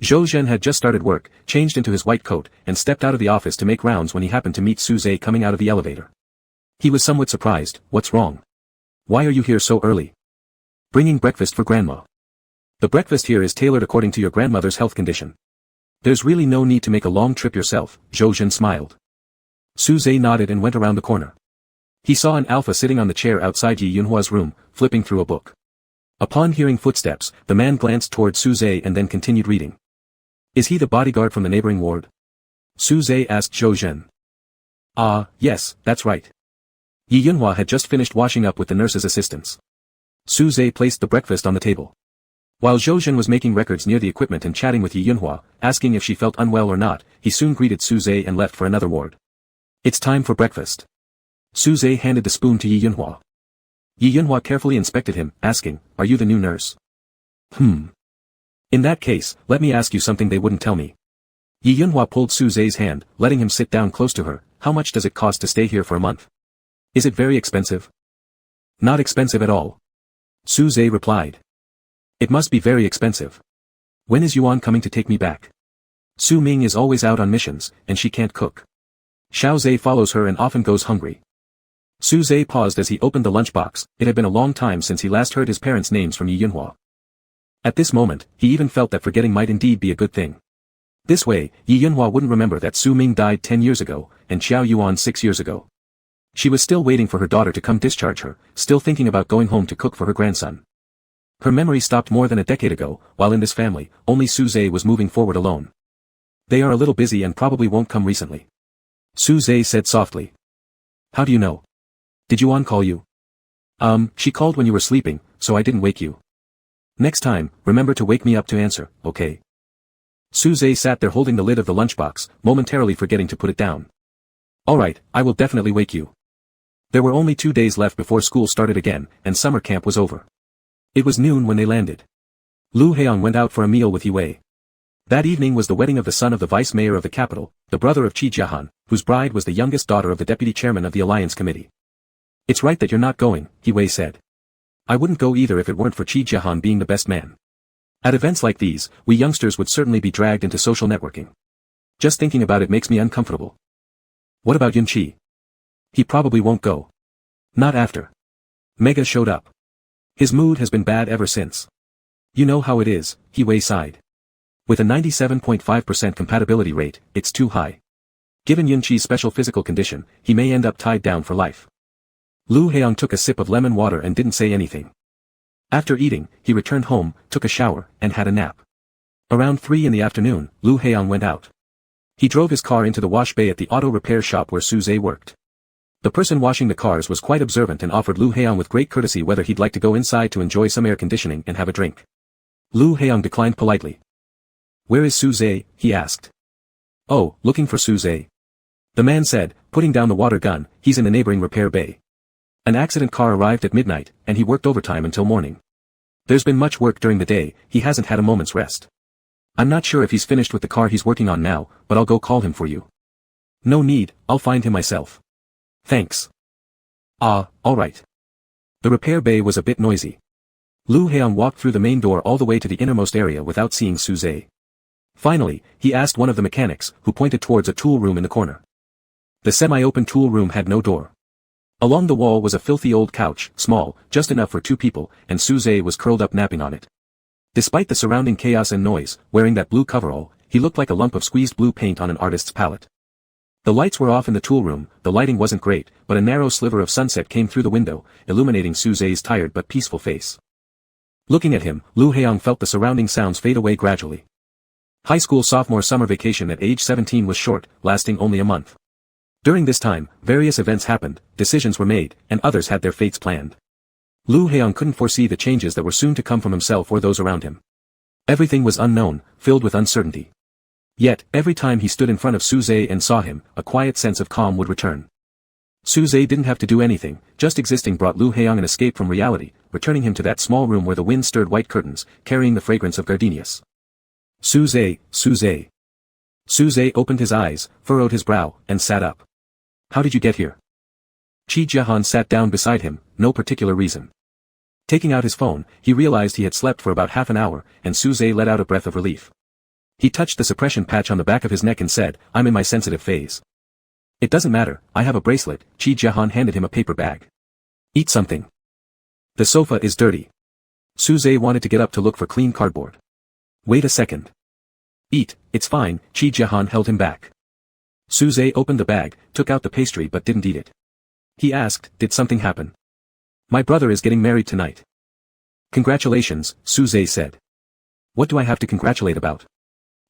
[SPEAKER 1] Zhou Zhen had just started work, changed into his white coat, and stepped out of the office to make rounds when he happened to meet Su-zhe coming out of the elevator. He was somewhat surprised. "What's wrong? Why are you here so early?" "Bringing breakfast for Grandma. The breakfast here is tailored according to your grandmother's health condition. There's really no need to make a long trip yourself," Zhou Zhen smiled. Su-zhe nodded and went around the corner. He saw an alpha sitting on the chair outside Yi Yunhua's room, flipping through a book. Upon hearing footsteps, the man glanced toward Su-zhe and then continued reading. "Is he the bodyguard from the neighboring ward?" Su-zhe asked Zhou Zhen. "Ah, yes, that's right." Yi Yunhua had just finished washing up with the nurse's assistants. Su-zhe placed the breakfast on the table. While Zhou Zhen was making records near the equipment and chatting with Yi Yunhua, asking if she felt unwell or not, he soon greeted Su-zhe and left for another ward. "It's time for breakfast." Su-zhe handed the spoon to Yi Yunhua. Yi Yunhua carefully inspected him, asking, "Are you the new nurse?" In that case, let me ask you something they wouldn't tell me." Yi Yunhua pulled Su-zhe's hand, letting him sit down close to her. "How much does it cost to stay here for a month? Is it very expensive?" "Not expensive at all," Su-zhe replied. "It must be very expensive. When is Yuan coming to take me back? Su Ming is always out on missions, and she can't cook. Xiao Zhe follows her and often goes hungry." Su-zhe paused as he opened the lunchbox. It had been a long time since he last heard his parents' names from Yi Yunhua. At this moment, he even felt that forgetting might indeed be a good thing. This way, Yi Yunhua wouldn't remember that Su Ming died 10 years ago, and Xiao Yuan 6 years ago. She was still waiting for her daughter to come discharge her, still thinking about going home to cook for her grandson. Her memory stopped more than a decade ago, while in this family, only Su-zhe was moving forward alone. "They are a little busy and probably won't come recently," Su-zhe said softly. "How do you know? Did Yuan call you?" She called when you were sleeping, so I didn't wake you. Next time, remember to wake me up to answer, okay?" Su-zhe sat there holding the lid of the lunchbox, momentarily forgetting to put it down. "Alright, I will definitely wake you." There were only 2 days left before school started again, and summer camp was over. It was noon when they landed. Lu Haiyang went out for a meal with Yue. That evening was the wedding of the son of the vice mayor of the capital, the brother of Qi Jiahan, whose bride was the youngest daughter of the deputy chairman of the alliance committee. "It's right that you're not going," Yue said. "I wouldn't go either if it weren't for Qi Jiahan being the best man. At events like these, we youngsters would certainly be dragged into social networking. Just thinking about it makes me uncomfortable." "What about Yun Qi?" "He probably won't go. Not after Mega showed up. His mood has been bad ever since. You know how it is," Yue sighed. "With a 97.5% compatibility rate, it's too high. Given Yun Qi's special physical condition, he may end up tied down for life." Lu Haiyang took a sip of lemon water and didn't say anything. After eating, he returned home, took a shower, and had a nap. Around 3 in the afternoon, Lu Haiyang went out. He drove his car into the wash bay at the auto repair shop where Su-zhe worked. The person washing the cars was quite observant and offered Lu Haiyang with great courtesy whether he'd like to go inside to enjoy some air conditioning and have a drink. Lu Haiyang declined politely. "Where is Su-zhe?" he asked. "Oh, looking for Su-zhe," the man said, putting down the water gun. "He's in the neighboring repair bay. An accident car arrived at midnight, and he worked overtime until morning. There's been much work during the day, he hasn't had a moment's rest. I'm not sure if he's finished with the car he's working on now, but I'll go call him for you." "No need, I'll find him myself." "Thanks." "Ah, alright." The repair bay was a bit noisy. Lu Haiyang walked through the main door all the way to the innermost area without seeing Su-zhe. Finally, he asked one of the mechanics, who pointed towards a tool room in the corner. The semi-open tool room had no door. Along the wall was a filthy old couch, small, just enough for 2 people, and Su-zhe was curled up napping on it. Despite the surrounding chaos and noise, wearing that blue coverall, he looked like a lump of squeezed blue paint on an artist's palette. The lights were off in the tool room. The lighting wasn't great, but a narrow sliver of sunset came through the window, illuminating Su-zhe's tired but peaceful face. Looking at him, Lu Haiyang felt the surrounding sounds fade away gradually. High school sophomore summer vacation at age 17 was short, lasting only a month. During this time, various events happened, decisions were made, and others had their fates planned. Lu Haiyang couldn't foresee the changes that were soon to come from himself or those around him. Everything was unknown, filled with uncertainty. Yet, every time he stood in front of Suze and saw him, a quiet sense of calm would return. Suze didn't have to do anything, just existing brought Lu Heong an escape from reality, returning him to that small room where the wind stirred white curtains, carrying the fragrance of gardenias. Suze, Suze. Suze opened his eyes, furrowed his brow, and sat up. How did you get here? Chi Jiahan sat down beside him, no particular reason. Taking out his phone, he realized he had slept for about half an hour, and Suze let out a breath of relief. He touched the suppression patch on the back of his neck and said, I'm in my sensitive phase. It doesn't matter, I have a bracelet. Chi Jiahan handed him a paper bag. Eat something. The sofa is dirty. Suze wanted to get up to look for clean cardboard. Wait a second. Eat, it's fine. Chi Jiahan held him back. Suze opened the bag, took out the pastry but didn't eat it. He asked, did something happen? My brother is getting married tonight. Congratulations, Suze said. What do I have to congratulate about?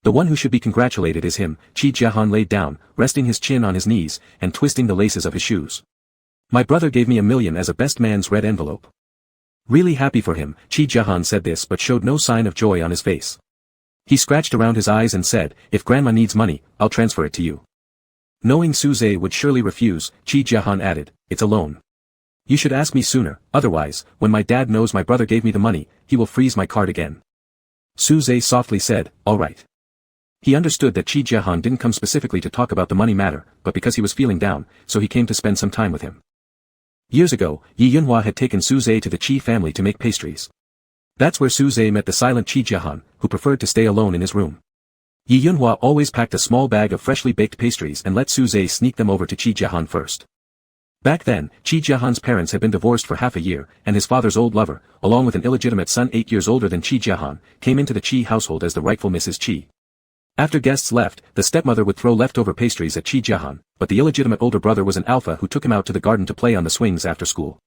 [SPEAKER 1] The one who should be congratulated is him. Chi Jiahan laid down, resting his chin on his knees, and twisting the laces of his shoes. My brother gave me $1 million as a best man's red envelope. Really happy for him, Chi Jiahan said this but showed no sign of joy on his face. He scratched around his eyes and said, if grandma needs money, I'll transfer it to you. Knowing Suze would surely refuse, Chi Jiahan added, it's a loan. You should ask me sooner, otherwise, when my dad knows my brother gave me the money, he will freeze my card again. Suze softly said, all right. He understood that Chi Jiahan didn't come specifically to talk about the money matter, but because he was feeling down, so he came to spend some time with him. Years ago, Yi Yunhua had taken Suze to the Chi family to make pastries. That's where Suze met the silent Chi Jiahan, who preferred to stay alone in his room. Yi Yunhua always packed a small bag of freshly baked pastries and let Suze sneak them over to Chi Jiahan first. Back then, Chi Jiahan's parents had been divorced for half a year, and his father's old lover, along with an illegitimate son 8 years older than Chi Jiahan, came into the Chi household as the rightful Mrs. Chi. After guests left, the stepmother would throw leftover pastries at Chi Jiahan, but the illegitimate older brother was an alpha who took him out to the garden to play on the swings after school.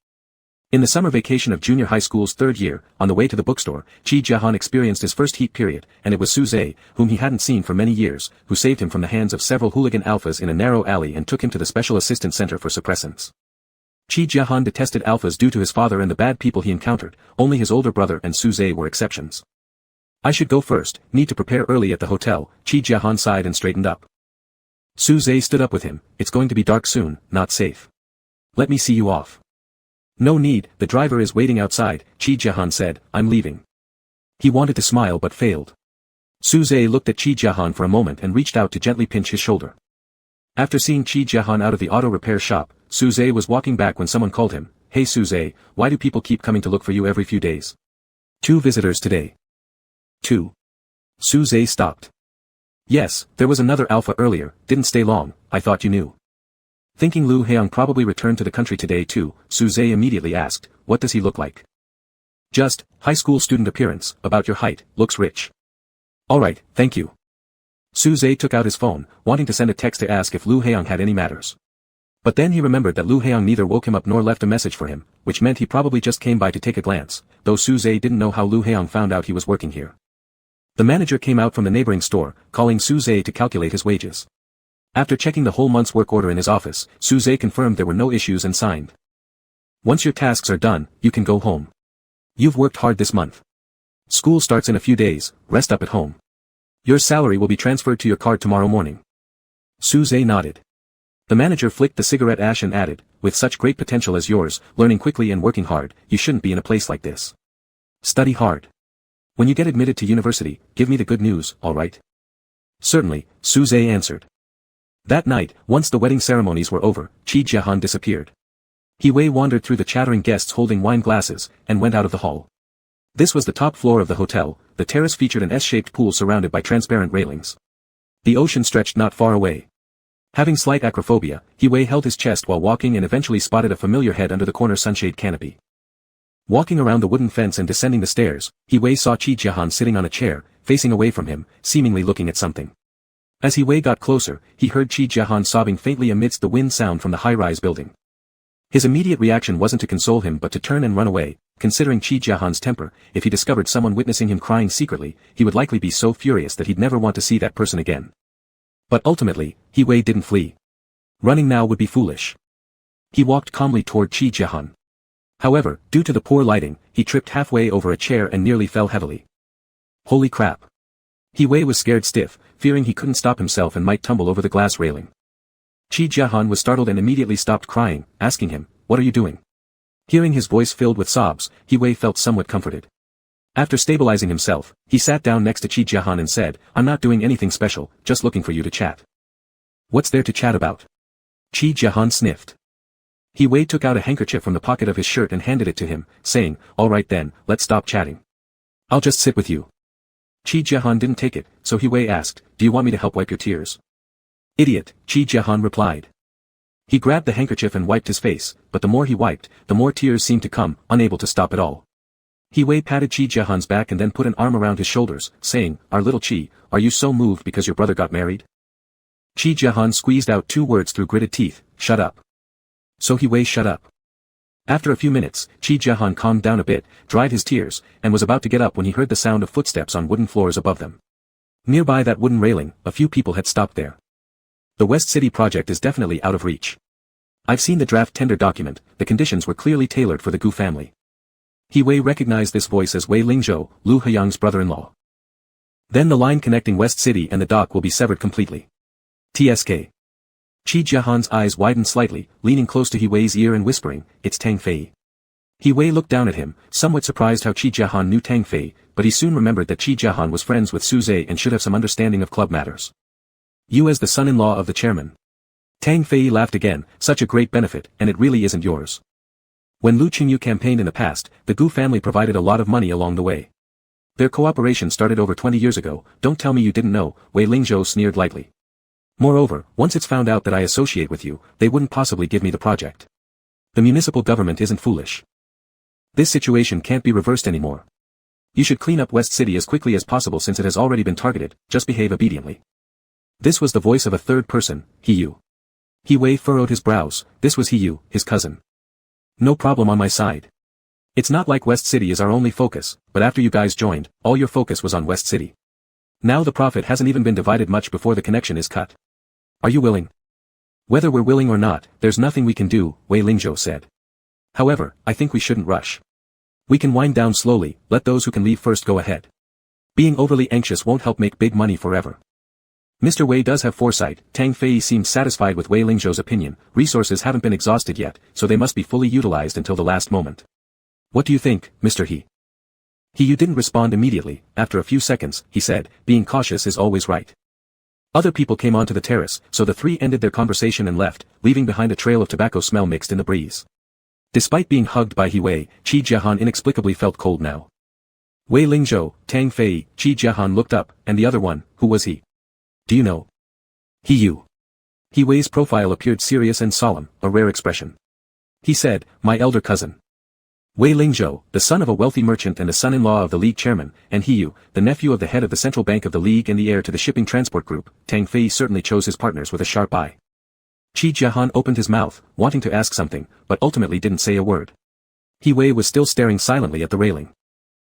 [SPEAKER 1] In the summer vacation of junior high school's 3rd year, on the way to the bookstore, Chi Jiahan experienced his first heat period, and it was Suze, whom he hadn't seen for many years, who saved him from the hands of several hooligan alphas in a narrow alley and took him to the Special Assistance Center for Suppressants. Chi Jiahan detested alphas due to his father and the bad people he encountered, only his older brother and Suze were exceptions. I should go first, need to prepare early at the hotel. Chi Jiahan sighed and straightened up. Suze stood up with him, it's going to be dark soon, not safe. Let me see you off. No need, the driver is waiting outside, Chi Jiahan said, I'm leaving. He wanted to smile but failed. Suze looked at Chi Jiahan for a moment and reached out to gently pinch his shoulder. After seeing Chi Jiahan out of the auto repair shop, Suze was walking back when someone called him, Hey Suze, why do people keep coming to look for you every few days? 2 visitors today. 2. Suze stopped. Yes, there was another alpha earlier, didn't stay long, I thought you knew. Thinking Lu Heong probably returned to the country today too, Suze immediately asked, what does he look like? Just, high school student appearance, about your height, looks rich. Alright, thank you. Suze took out his phone, wanting to send a text to ask if Lu Heong had any matters. But then he remembered that Lu Heong neither woke him up nor left a message for him, which meant he probably just came by to take a glance, though Suze didn't know how Lu Heong found out he was working here. The manager came out from the neighboring store, calling Suze to calculate his wages. After checking the whole month's work order in his office, Suze confirmed there were no issues and signed. Once your tasks are done, you can go home. You've worked hard this month. School starts in a few days, rest up at home. Your salary will be transferred to your card tomorrow morning. Suze nodded. The manager flicked the cigarette ash and added, with such great potential as yours, learning quickly and working hard, you shouldn't be in a place like this. Study hard. When you get admitted to university, give me the good news, alright? Certainly, Suze answered. That night, once the wedding ceremonies were over, Chi Jiahan disappeared. He wandered through the chattering guests holding wine glasses, and went out of the hall. This was the top floor of the hotel. The terrace featured an S-shaped pool surrounded by transparent railings. The ocean stretched not far away. Having slight acrophobia, He held his chest while walking and eventually spotted a familiar head under the corner sunshade canopy. Walking around the wooden fence and descending the stairs, He saw Chi Jiahan sitting on a chair, facing away from him, seemingly looking at something. As He got closer, he heard Chi Jiahan sobbing faintly amidst the wind sound from the high-rise building. His immediate reaction wasn't to console him but to turn and run away. Considering Chi Jiahan's temper, if he discovered someone witnessing him crying secretly, he would likely be so furious that he'd never want to see that person again. But ultimately, He didn't flee. Running now would be foolish. He walked calmly toward Chi Jiahan. However, due to the poor lighting, he tripped halfway over a chair and nearly fell heavily. Holy crap. He Wei was scared stiff, fearing he couldn't stop himself and might tumble over the glass railing. Qi Jiahan was startled and immediately stopped crying, asking him, "What are you doing?" Hearing his voice filled with sobs, He Wei felt somewhat comforted. After stabilizing himself, he sat down next to Qi Jiahan and said, "I'm not doing anything special, just looking for you to chat." "What's there to chat about?" Qi Jiahan sniffed. He Wei took out a handkerchief from the pocket of his shirt and handed it to him, saying, "All right then, let's stop chatting. I'll just sit with you." Qi Jiahan didn't take it, so He Wei asked, "Do you want me to help wipe your tears?" "Idiot," Qi Jiahan replied. He grabbed the handkerchief and wiped his face, but the more he wiped, the more tears seemed to come, unable to stop at all. He Wei patted Qi Jiahan's back and then put an arm around his shoulders, saying, "Our little Qi, are you so moved because your brother got married?" Qi Jiahan squeezed out 2 words through gritted teeth, "Shut up." So He Wei shut up. After a few minutes, Qi Jiahan calmed down a bit, dried his tears, and was about to get up when he heard the sound of footsteps on wooden floors above them. Nearby that wooden railing, a few people had stopped there. The West City project is definitely out of reach. I've seen the draft tender document, the conditions were clearly tailored for the Gu family. He Wei recognized this voice as Wei Lingzhou, Lu Heyang's brother-in-law. Then the line connecting West City and the dock will be severed completely. TSK. Qi Jiahan's eyes widened slightly, leaning close to He Wei's ear and whispering, "It's Tang Fei." He Wei looked down at him, somewhat surprised how Qi Jiahan knew Tang Fei, but he soon remembered that Qi Jiahan was friends with Su Zhe and should have some understanding of club matters. "You as the son-in-law of the chairman." Tang Fei laughed again, "Such a great benefit, and it really isn't yours. When Lu Qingyu campaigned in the past, the Gu family provided a lot of money along the way. Their cooperation started over 20 years ago, don't tell me you didn't know," Wei Lingzhou sneered lightly. "Moreover, once it's found out that I associate with you, they wouldn't possibly give me the project. The municipal government isn't foolish. This situation can't be reversed anymore. You should clean up West City as quickly as possible since it has already been targeted, just behave obediently." This was the voice of a third person, He Yu. He Wei furrowed his brows, this was He Yu, his cousin. "No problem on my side. It's not like West City is our only focus, but after you guys joined, all your focus was on West City. Now the profit hasn't even been divided much before the connection is cut. Are you willing?" "Whether we're willing or not, there's nothing we can do," Wei Lingzhou said. "However, I think we shouldn't rush. We can wind down slowly, let those who can leave first go ahead. Being overly anxious won't help make big money forever." Mr. Wei does have foresight. Tang Fei seemed satisfied with Wei Lingzhou's opinion. Resources haven't been exhausted yet, so they must be fully utilized until the last moment. "What do you think, Mr. He?" He Yu didn't respond immediately. After a few seconds, he said, "Being cautious is always right." Other people came onto the terrace, so the three ended their conversation and left, leaving behind a trail of tobacco smell mixed in the breeze. Despite being hugged by He Wei, Qi Jiahan inexplicably felt cold now. Wei Lingzhou, Tang Fei, Qi Jiahan looked up, and the other one, who was he? "Do you know?" He Yu. He Wei's profile appeared serious and solemn, a rare expression. He said, "My elder cousin. Wei Lingzhou, the son of a wealthy merchant and the son-in-law of the League chairman, and He Yu, the nephew of the head of the central bank of the League and the heir to the shipping transport group." Tang Fei certainly chose his partners with a sharp eye. Qi Jiahan opened his mouth, wanting to ask something, but ultimately didn't say a word. He Wei was still staring silently at the railing.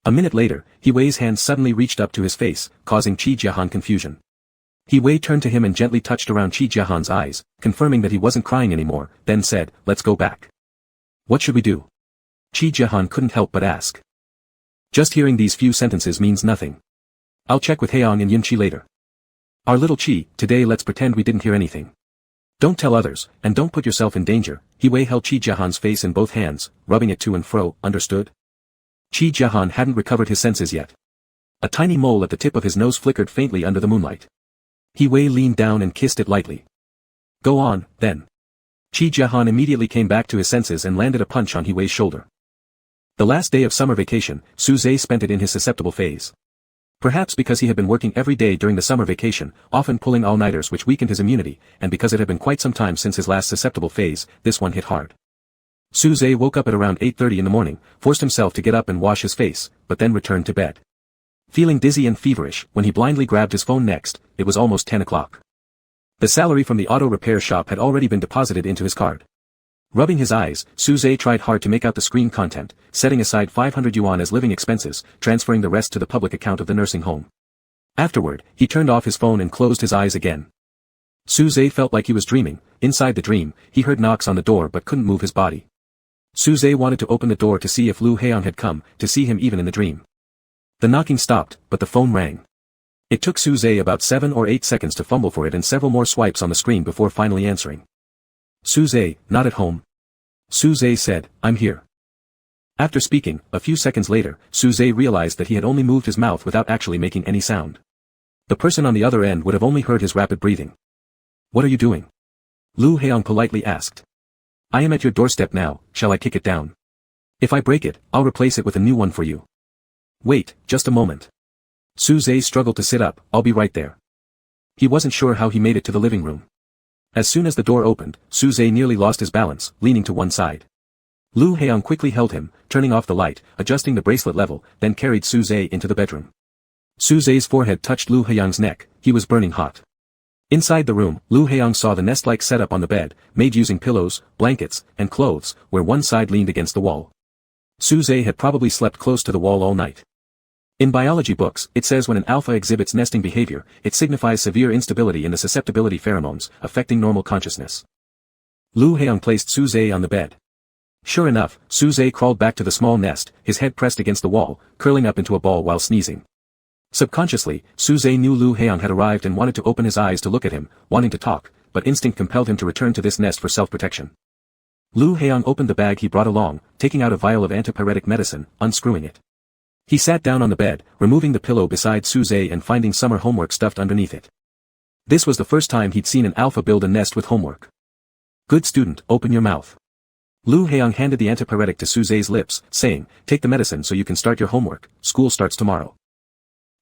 [SPEAKER 1] A minute later, He Wei's hand suddenly reached up to his face, causing Qi Jiahan confusion. He Wei turned to him and gently touched around Qi Jiahan's eyes, confirming that he wasn't crying anymore, then said, "Let's go back." "What should we do?" Qi Jiahan couldn't help but ask. Just hearing these few sentences means nothing. I'll check with Heong and Yunqi later. Our little Qi, today let's pretend we didn't hear anything. Don't tell others, and don't put yourself in danger. He Wei held Qi Jiahan's face in both hands, rubbing it to and fro, understood? Qi Jiahan hadn't recovered his senses yet. A tiny mole at the tip of his nose flickered faintly under the moonlight. He Wei leaned down and kissed it lightly. "Go on, then." Qi Jiahan immediately came back to his senses and landed a punch on He Wei's shoulder. The last day of summer vacation, Su Zhe spent it in his susceptible phase. Perhaps because he had been working every day during the summer vacation, often pulling all-nighters which weakened his immunity, and because it had been quite some time since his last susceptible phase, this one hit hard. Su Zhe woke up at around 8:30 in the morning, forced himself to get up and wash his face, but then returned to bed. Feeling dizzy and feverish, when he blindly grabbed his phone next, it was almost 10 o'clock. The salary from the auto repair shop had already been deposited into his card. Rubbing his eyes, Su Zhe tried hard to make out the screen content, setting aside 500 yuan as living expenses, transferring the rest to the public account of the nursing home. Afterward, he turned off his phone and closed his eyes again. Su Zhe felt like he was dreaming. Inside the dream, he heard knocks on the door but couldn't move his body. Su Zhe wanted to open the door to see if Lu Heong had come, to see him even in the dream. The knocking stopped, but the phone rang. It took Suze about 7 or 8 seconds to fumble for it and several more swipes on the screen before finally answering. Suze, not at home. Suze said, I'm here. After speaking, a few seconds later, Suze realized that he had only moved his mouth without actually making any sound. The person on the other end would have only heard his rapid breathing. What are you doing? Lu Heong politely asked. I am at your doorstep now, shall I kick it down? If I break it, I'll replace it with a new one for you. Wait, just a moment. Suze struggled to sit up, I'll be right there. He wasn't sure how he made it to the living room. As soon as the door opened, Suze nearly lost his balance, leaning to one side. Lu Heong quickly held him, turning off the light, adjusting the bracelet level, then carried Suze into the bedroom. Suze's forehead touched Lu Heong's neck, he was burning hot. Inside the room, Lu Heong saw the nest-like setup on the bed, made using pillows, blankets, and clothes, where one side leaned against the wall. Suze had probably slept close to the wall all night. In biology books, it says when an alpha exhibits nesting behavior, it signifies severe instability in the susceptibility pheromones, affecting normal consciousness. Lu Heong placed Suze on the bed. Sure enough, Suze crawled back to the small nest, his head pressed against the wall, curling up into a ball while sneezing. Subconsciously, Suze knew Lu Heong had arrived and wanted to open his eyes to look at him, wanting to talk, but instinct compelled him to return to this nest for self-protection. Lu Heong opened the bag he brought along, taking out a vial of antipyretic medicine, unscrewing it. He sat down on the bed, removing the pillow beside Suze and finding summer homework stuffed underneath it. This was the first time he'd seen an alpha build a nest with homework. Good student, open your mouth. Lu Heong handed the antipyretic to Suze's lips, saying, take the medicine so you can start your homework, school starts tomorrow.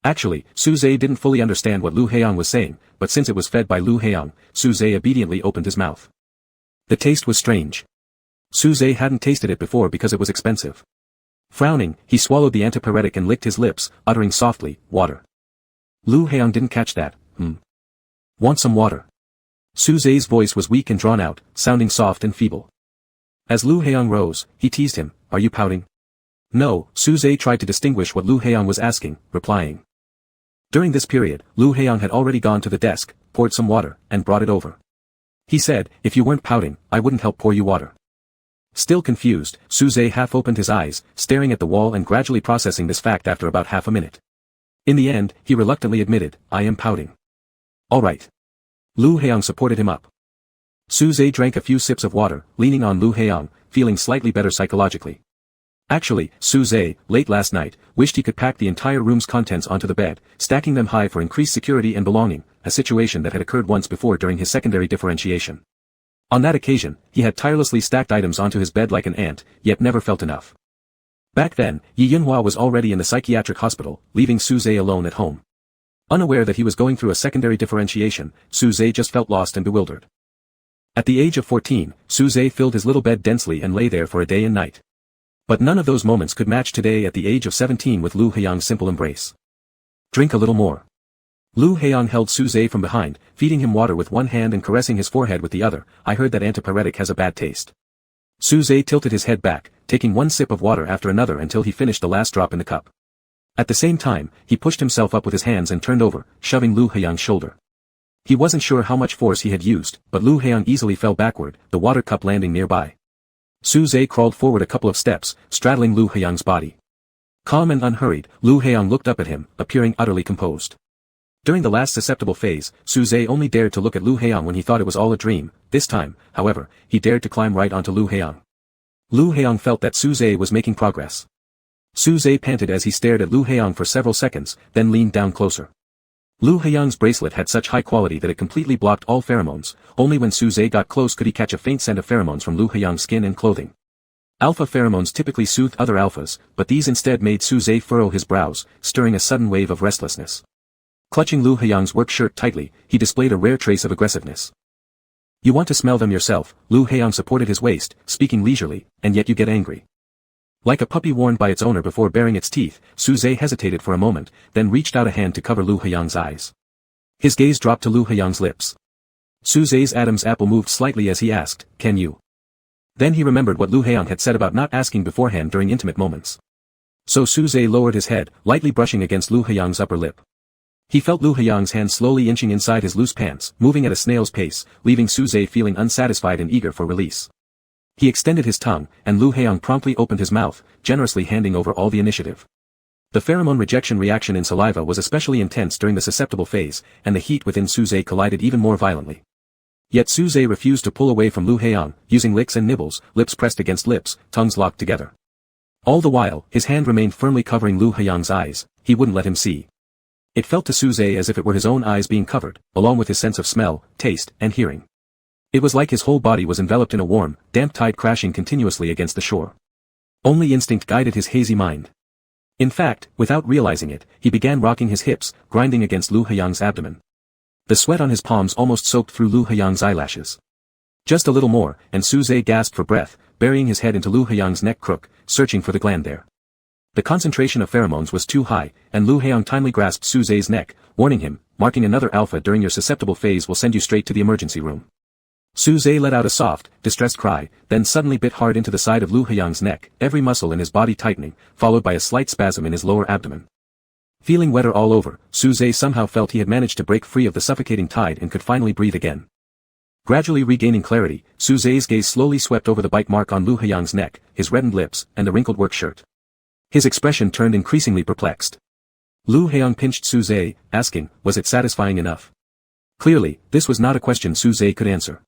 [SPEAKER 1] Actually, Suze didn't fully understand what Lu Heong was saying, but since it was fed by Lu Heong, Suze obediently opened his mouth. The taste was strange. Suze hadn't tasted it before because it was expensive. Frowning, he swallowed the antipyretic and licked his lips, uttering softly, water. Lu Heong didn't catch that, Want some water? Suze's voice was weak and drawn out, sounding soft and feeble. As Lu Heong rose, he teased him, are you pouting? No, Suze tried to distinguish what Lu Heong was asking, replying. During this period, Lu Heong had already gone to the desk, poured some water, and brought it over. He said, if you weren't pouting, I wouldn't help pour you water. Still confused, Suze half opened his eyes, staring at the wall and gradually processing this fact after about half a minute. In the end, he reluctantly admitted, I am pouting. All right. Lu Heong supported him up. Suze drank a few sips of water, leaning on Lu Heong, feeling slightly better psychologically. Actually, Suze, late last night, wished he could pack the entire room's contents onto the bed, stacking them high for increased security and belonging, a situation that had occurred once before during his secondary differentiation. On that occasion, he had tirelessly stacked items onto his bed like an ant, yet never felt enough. Back then, Yi Yunhua was already in the psychiatric hospital, leaving Suze alone at home. Unaware that he was going through a secondary differentiation, Suze just felt lost and bewildered. At the age of 14, Suze filled his little bed densely and lay there for a day and night. But none of those moments could match today at the age of 17 with Lu Heong's simple embrace. Drink a little more. Lu Heong held Suze from behind, feeding him water with one hand and caressing his forehead with the other. I heard that antipyretic has a bad taste. Suze tilted his head back, taking one sip of water after another until he finished the last drop in the cup. At the same time, he pushed himself up with his hands and turned over, shoving Lu Heong's shoulder. He wasn't sure how much force he had used, but Lu Heong easily fell backward, the water cup landing nearby. Suze crawled forward a couple of steps, straddling Lu Heong's body. Calm and unhurried, Lu Heong looked up at him, appearing utterly composed. During the last susceptible phase, Suze only dared to look at Lu Heong when he thought it was all a dream. This time, however, he dared to climb right onto Lu Heong. Lu Heong felt that Suze was making progress. Suze panted as he stared at Lu Heong for several seconds, then leaned down closer. Lu Heong's bracelet had such high quality that it completely blocked all pheromones. Only when Suze got close could he catch a faint scent of pheromones from Lu Heong's skin and clothing. Alpha pheromones typically soothed other alphas, but these instead made Suze furrow his brows, stirring a sudden wave of restlessness. Clutching Lu Heong's work shirt tightly, he displayed a rare trace of aggressiveness. You want to smell them yourself, Lu Heong supported his waist, speaking leisurely, and yet you get angry. Like a puppy warned by its owner before baring its teeth, Suze hesitated for a moment, then reached out a hand to cover Lu Heong's eyes. His gaze dropped to Lu Heong's lips. Suze's Adam's apple moved slightly as he asked, can you? Then he remembered what Lu Heong had said about not asking beforehand during intimate moments. So Suze lowered his head, lightly brushing against Lu Heong's upper lip. He felt Lu Heong's hand slowly inching inside his loose pants, moving at a snail's pace, leaving Suze feeling unsatisfied and eager for release. He extended his tongue, and Lu Heong promptly opened his mouth, generously handing over all the initiative. The pheromone rejection reaction in saliva was especially intense during the susceptible phase, and the heat within Suze collided even more violently. Yet Suze refused to pull away from Lu Heiyang, using licks and nibbles, lips pressed against lips, tongues locked together. All the while, his hand remained firmly covering Lu Heiyang's eyes. He wouldn't let him see. It felt to Suze as if it were his own eyes being covered, along with his sense of smell, taste, and hearing. It was like his whole body was enveloped in a warm, damp tide crashing continuously against the shore. Only instinct guided his hazy mind. In fact, without realizing it, he began rocking his hips, grinding against Lu Heiyang's abdomen. The sweat on his palms almost soaked through Lu Heiyang's eyelashes. Just a little more, and Suze gasped for breath, burying his head into Lu Heiyang's neck crook, searching for the gland there. The concentration of pheromones was too high, and Lu Heiyang timely grasped Suze's neck, warning him, marking another alpha during your susceptible phase will send you straight to the emergency room. Suze let out a soft, distressed cry, then suddenly bit hard into the side of Lu Heiyang's neck, every muscle in his body tightening, followed by a slight spasm in his lower abdomen. Feeling wetter all over, Suze somehow felt he had managed to break free of the suffocating tide and could finally breathe again. Gradually regaining clarity, Suze's gaze slowly swept over the bite mark on Lu Heiyang's neck, his reddened lips, and the wrinkled work shirt. His expression turned increasingly perplexed. Lu Heiyang pinched Suze, asking, was it satisfying enough? Clearly, this was not a question Suze could answer.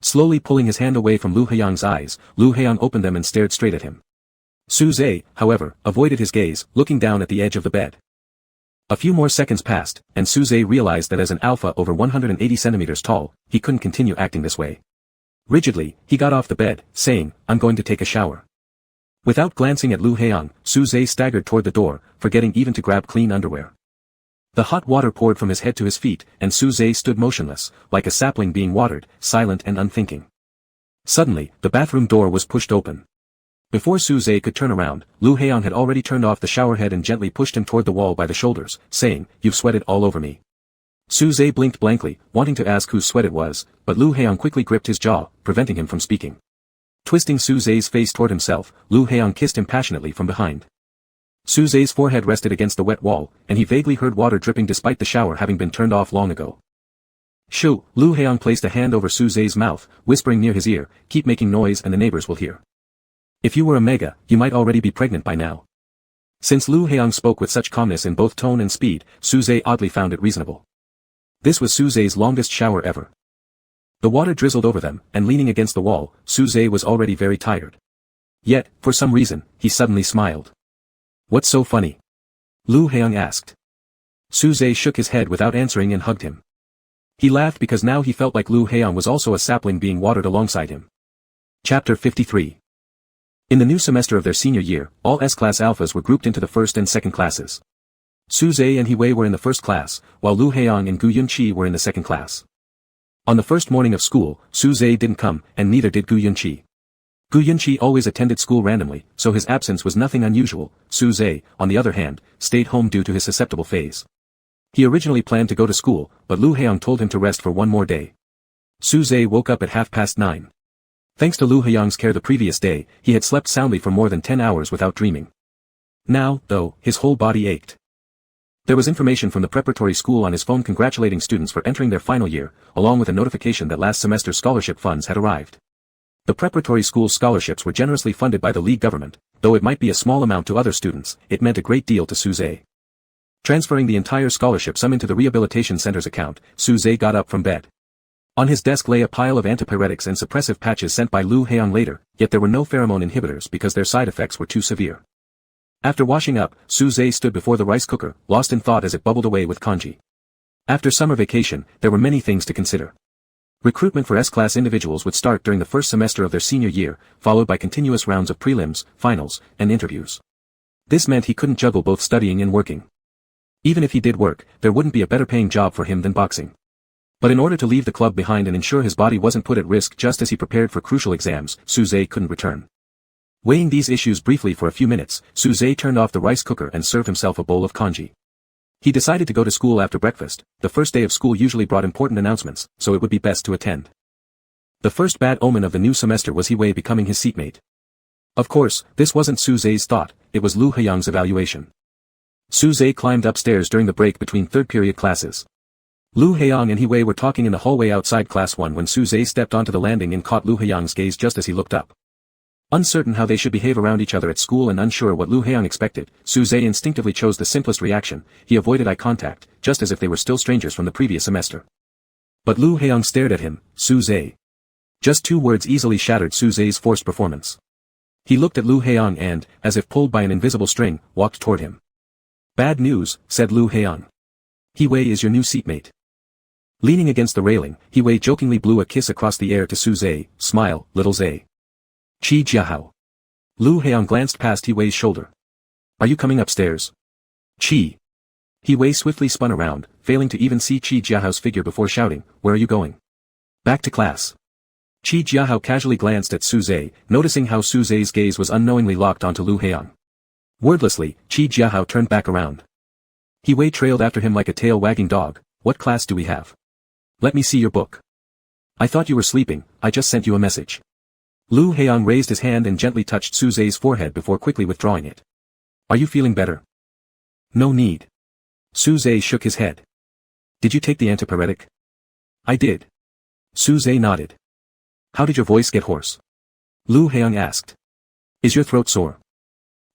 [SPEAKER 1] Slowly pulling his hand away from Lu Heiyang's eyes, Lu Heiyang opened them and stared straight at him. Suze, however, avoided his gaze, looking down at the edge of the bed. A few more seconds passed, and Suze realized that as an alpha over 180 centimeters tall, he couldn't continue acting this way. Rigidly, he got off the bed, saying, I'm going to take a shower. Without glancing at Lu Heiyang, Suze staggered toward the door, forgetting even to grab clean underwear. The hot water poured from his head to his feet, and Suze stood motionless, like a sapling being watered, silent and unthinking. Suddenly, the bathroom door was pushed open. Before Suze could turn around, Lu Heiyang had already turned off the shower head and gently pushed him toward the wall by the shoulders, saying, You've sweated all over me. Suze blinked blankly, wanting to ask whose sweat it was, but Lu Heiyang quickly gripped his jaw, preventing him from speaking. Twisting Suze's face toward himself, Lu Heiyang kissed him passionately from behind. Suze's forehead rested against the wet wall, and he vaguely heard water dripping despite the shower having been turned off long ago. Shoo! Lu Heiyang placed a hand over Suze's mouth, whispering near his ear, keep making noise and the neighbors will hear. If you were a mega, you might already be pregnant by now. Since Lu Heiyang spoke with such calmness in both tone and speed, Suze oddly found it reasonable. This was Suze's longest shower ever. The water drizzled over them, and leaning against the wall, Suze was already very tired. Yet, for some reason, he suddenly smiled. What's so funny? Lu Heiyang asked. Suze shook his head without answering and hugged him. He laughed because now he felt like Lu Heiyang was also a sapling being watered alongside him. Chapter 53. In the new semester of their senior year, all S-class alphas were grouped into the first and second classes. Suze and Hiwei were in the first class, while Lu Heiyang and Gu Yunqi were in the second class. On the first morning of school, Suze didn't come, and neither did Gu Yunqi. Gu Yunqi always attended school randomly, so his absence was nothing unusual. Suze, on the other hand, stayed home due to his susceptible phase. He originally planned to go to school, but Lu Heiyang told him to rest for one more day. Suze woke up at 9:30. Thanks to Lu Heiyang's care the previous day, he had slept soundly for more than 10 hours without dreaming. Now, though, his whole body ached. There was information from the preparatory school on his phone congratulating students for entering their final year, along with a notification that last semester's scholarship funds had arrived. The preparatory school's scholarships were generously funded by the league government, though it might be a small amount to other students, it meant a great deal to Suze. Transferring the entire scholarship sum into the rehabilitation center's account, Suze got up from bed. On his desk lay a pile of antipyretics and suppressive patches sent by Lu Heiyang later, yet there were no pheromone inhibitors because their side effects were too severe. After washing up, Suze stood before the rice cooker, lost in thought as it bubbled away with congee. After summer vacation, there were many things to consider. Recruitment for S-class individuals would start during the first semester of their senior year, followed by continuous rounds of prelims, finals, and interviews. This meant he couldn't juggle both studying and working. Even if he did work, there wouldn't be a better paying job for him than boxing. But in order to leave the club behind and ensure his body wasn't put at risk just as he prepared for crucial exams, Suze couldn't return. Weighing these issues briefly for a few minutes, Suze turned off the rice cooker and served himself a bowl of congee. He decided to go to school after breakfast. The first day of school usually brought important announcements, so it would be best to attend. The first bad omen of the new semester was Hiwei becoming his seatmate. Of course, this wasn't Suze's thought, it was Lu Heiyang's evaluation. Suze climbed upstairs during the break between third-period classes. Lu Heiyang and Hiwei were talking in the hallway outside Class 1 when Suze stepped onto the landing and caught Lu Heiyang's gaze just as he looked up. Uncertain how they should behave around each other at school and unsure what Lu Heong expected, Su Zhe instinctively chose the simplest reaction. He avoided eye contact, just as if they were still strangers from the previous semester. But Lu Heong stared at him. Su Zhe. Just 2 words easily shattered Su Zhe's forced performance. He looked at Lu Heong and, as if pulled by an invisible string, walked toward him. Bad news, said Lu Heong. He Wei is your new seatmate. Leaning against the railing, He Wei jokingly blew a kiss across the air to Su Zhe. Smile, little Zhe. Qi Jiahao. Lu Heong glanced past He Wei's shoulder. Are you coming upstairs? Qi. He Wei swiftly spun around, failing to even see Qi Jiahao's figure before shouting, where are you going? Back to class. Qi Jiahao casually glanced at Su Zhe, noticing how Su Zhe's gaze was unknowingly locked onto Lu Heong. Wordlessly, Qi Jiahao turned back around. He Wei trailed after him like a tail-wagging dog. What class do we have? Let me see your book. I thought you were sleeping, I just sent you a message. Lu Heong raised his hand and gently touched Su Zhe's forehead before quickly withdrawing it. Are you feeling better? No need. Su Zhe shook his head. Did you take the antipyretic? I did. Su Zhe nodded. How did your voice get hoarse? Lu Heong asked. Is your throat sore?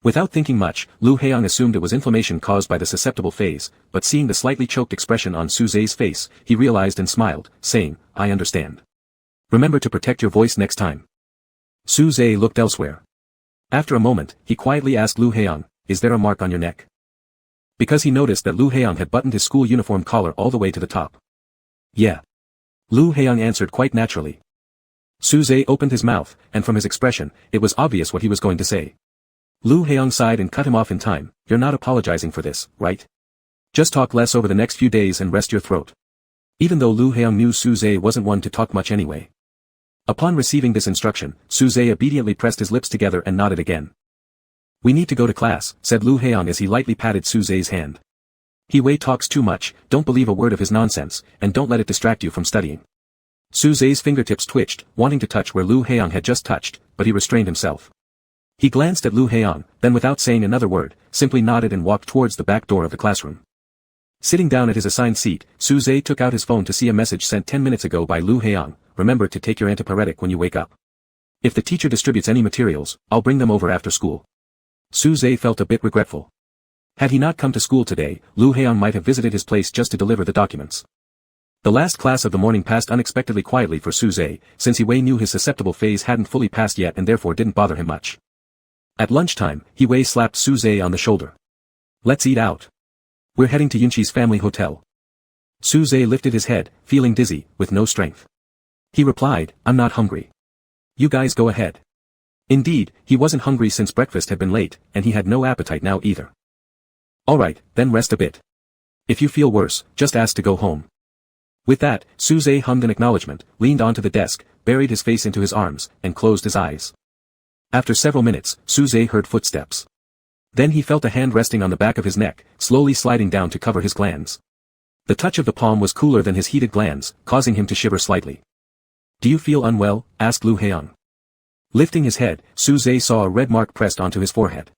[SPEAKER 1] Without thinking much, Lu Heong assumed it was inflammation caused by the susceptible phase, but seeing the slightly choked expression on Su Zhe's face, he realized and smiled, saying, I understand. Remember to protect your voice next time. Su Zhe looked elsewhere. After a moment, he quietly asked Lu Heong, is there a mark on your neck? Because he noticed that Lu Heong had buttoned his school uniform collar all the way to the top. Yeah. Lu Heong answered quite naturally. Su Zhe opened his mouth, and from his expression, it was obvious what he was going to say. Lu Heong sighed and cut him off in time. You're not apologizing for this, right? Just talk less over the next few days and rest your throat. Even though Lu Heong knew Su Zhe wasn't one to talk much anyway. Upon receiving this instruction, Su Zhe obediently pressed his lips together and nodded again. We need to go to class, said Lu Heong as he lightly patted Su Zhe's hand. He Wei talks too much, don't believe a word of his nonsense, and don't let it distract you from studying. Su Zhe's fingertips twitched, wanting to touch where Lu Heong had just touched, but he restrained himself. He glanced at Lu Heong, then without saying another word, simply nodded and walked towards the back door of the classroom. Sitting down at his assigned seat, Su Zhe took out his phone to see a message sent 10 minutes ago by Lu Heong. Remember to take your antipyretic when you wake up. If the teacher distributes any materials, I'll bring them over after school. Su Zhe felt a bit regretful. Had he not come to school today, Lu Heong might have visited his place just to deliver the documents. The last class of the morning passed unexpectedly quietly for Su Zhe, since He Wei knew his susceptible phase hadn't fully passed yet and therefore didn't bother him much. At lunchtime, He Wei slapped Su Zhe on the shoulder. Let's eat out. We're heading to Yunqi's family hotel. Su Zhe lifted his head, feeling dizzy, with no strength. He replied, I'm not hungry. You guys go ahead. Indeed, he wasn't hungry since breakfast had been late, and he had no appetite now either. Alright, then rest a bit. If you feel worse, just ask to go home. With that, Su Zhe hummed an acknowledgement, leaned onto the desk, buried his face into his arms, and closed his eyes. After several minutes, Su Zhe heard footsteps. Then he felt a hand resting on the back of his neck, slowly sliding down to cover his glands. The touch of the palm was cooler than his heated glands, causing him to shiver slightly. Do you feel unwell? Asked Lu Heong. Lifting his head, Su Zhe saw a red mark pressed onto his forehead.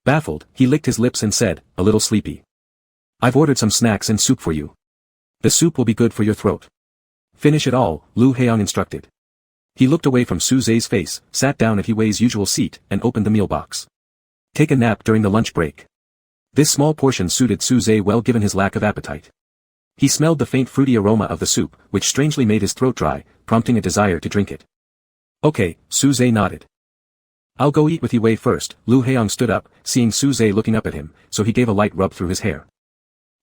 [SPEAKER 1] Baffled, he licked his lips and said, a little sleepy. I've ordered some snacks and soup for you. The soup will be good for your throat. Finish it all, Lu Heong instructed. He looked away from Su Zhe's face, sat down at He Wei's usual seat, and opened the meal box. Take a nap during the lunch break. This small portion suited Su Zhe well given his lack of appetite. He smelled the faint fruity aroma of the soup, which strangely made his throat dry, prompting a desire to drink it. Okay, Su Zhe nodded. I'll go eat with He Wei first. Lu Heong stood up, seeing Su Zhe looking up at him, so he gave a light rub through his hair.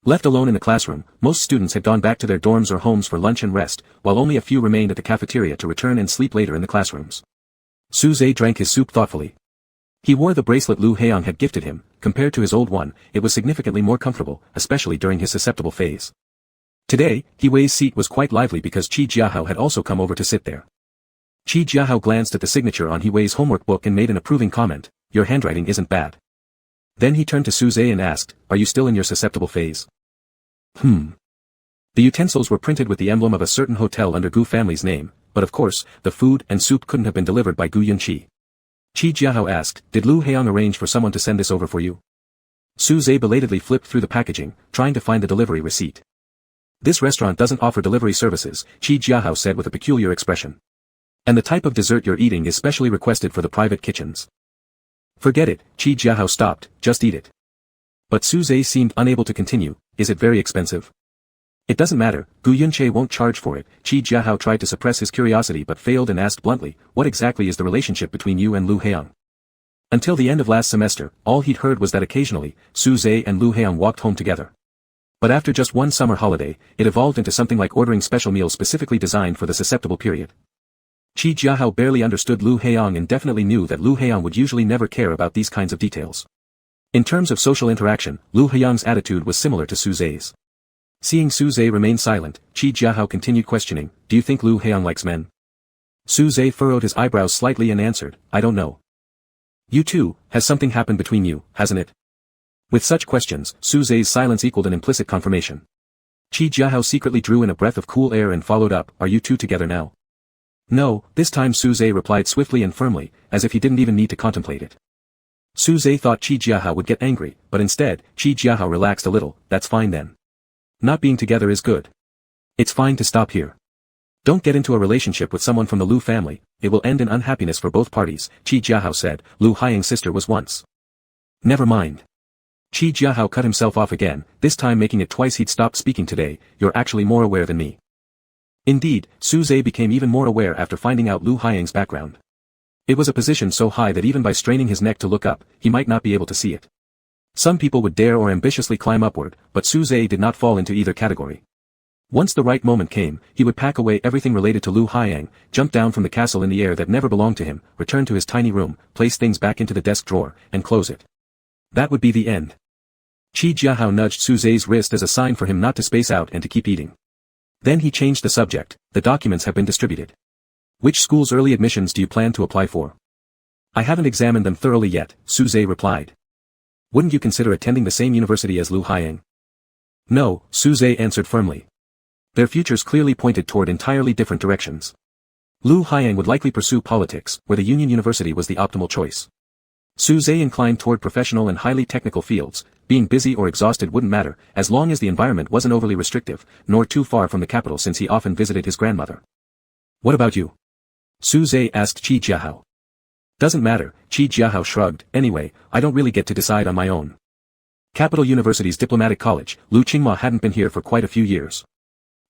[SPEAKER 1] Left alone in the classroom, most students had gone back to their dorms or homes for lunch and rest, while only a few remained at the cafeteria to return and sleep later in the classrooms. Su Zhe drank his soup thoughtfully. He wore the bracelet Lu Heong had gifted him. Compared to his old one, it was significantly more comfortable, especially during his susceptible phase. Today, He Wei's seat was quite lively because Qi Jiahao had also come over to sit there. Qi Jiahao glanced at the signature on He Wei's homework book and made an approving comment, your handwriting isn't bad. Then he turned to Su Zhe and asked, are you still in your susceptible phase? The utensils were printed with the emblem of a certain hotel under Gu family's name, but of course, the food and soup couldn't have been delivered by Gu Yunqi. Qi Jiahao asked, did Lu Heong arrange for someone to send this over for you? Su Zhe belatedly flipped through the packaging, trying to find the delivery receipt. This restaurant doesn't offer delivery services, Qi Jiahao said with a peculiar expression. And the type of dessert you're eating is specially requested for the private kitchens. Forget it, Qi Jiahao stopped, just eat it. But Su Zhe seemed unable to continue. Is it very expensive? It doesn't matter, Gu Yunche won't charge for it. Qi Jiahao tried to suppress his curiosity but failed and asked bluntly, what exactly is the relationship between you and Lu Heang? Until the end of last semester, all he'd heard was that occasionally, Su Zhe and Lu Heang walked home together. But after just one summer holiday, it evolved into something like ordering special meals specifically designed for the susceptible period. Qi Jiahao barely understood Lu Heang and definitely knew that Lu Heang would usually never care about these kinds of details. In terms of social interaction, Lu Heang's attitude was similar to Su Zhe's. Seeing Su Zhe remain silent, Qi Jiahao continued questioning, do you think Lu Heang likes men? Su Zhe furrowed his eyebrows slightly and answered, I don't know. You too, has something happened between you, hasn't it? With such questions, Su Zhe's silence equaled an implicit confirmation. Qi Jiahao secretly drew in a breath of cool air and followed up, are you two together now? No, this time Su Zhe replied swiftly and firmly, as if he didn't even need to contemplate it. Su Zhe thought Qi Jiahao would get angry, but instead, Qi Jiahao relaxed a little, that's fine then. Not being together is good. It's fine to stop here. Don't get into a relationship with someone from the Lu family, it will end in unhappiness for both parties, Qi Jiahao said. Lu Haiying's sister was once. Never mind. Qi Jiahao cut himself off again, this time making it twice he'd stopped speaking today, you're actually more aware than me. Indeed, Su Zhe became even more aware after finding out Lu Haiying's background. It was a position so high that even by straining his neck to look up, he might not be able to see it. Some people would dare or ambitiously climb upward, but Su Zhe did not fall into either category. Once the right moment came, he would pack away everything related to Lu Haiying, jump down from the castle in the air that never belonged to him, return to his tiny room, place things back into the desk drawer, and close it. That would be the end. Qi Jiahao nudged Su Zhe's wrist as a sign for him not to space out and to keep eating. Then he changed the subject, the documents have been distributed. Which school's early admissions do you plan to apply for? I haven't examined them thoroughly yet, Su Zhe replied. Wouldn't you consider attending the same university as Lu Haiying? No, Su Zhe answered firmly. Their futures clearly pointed toward entirely different directions. Lu Haiying would likely pursue politics, where the Union University was the optimal choice. Su Zhe inclined toward professional and highly technical fields, being busy or exhausted wouldn't matter, as long as the environment wasn't overly restrictive, nor too far from the capital since he often visited his grandmother. What about you? Su Zhe asked Qi Jiahao. Doesn't matter, Qi Jiahao shrugged, anyway, I don't really get to decide on my own. Capital University's diplomatic college, Lu Qingma hadn't been here for quite a few years.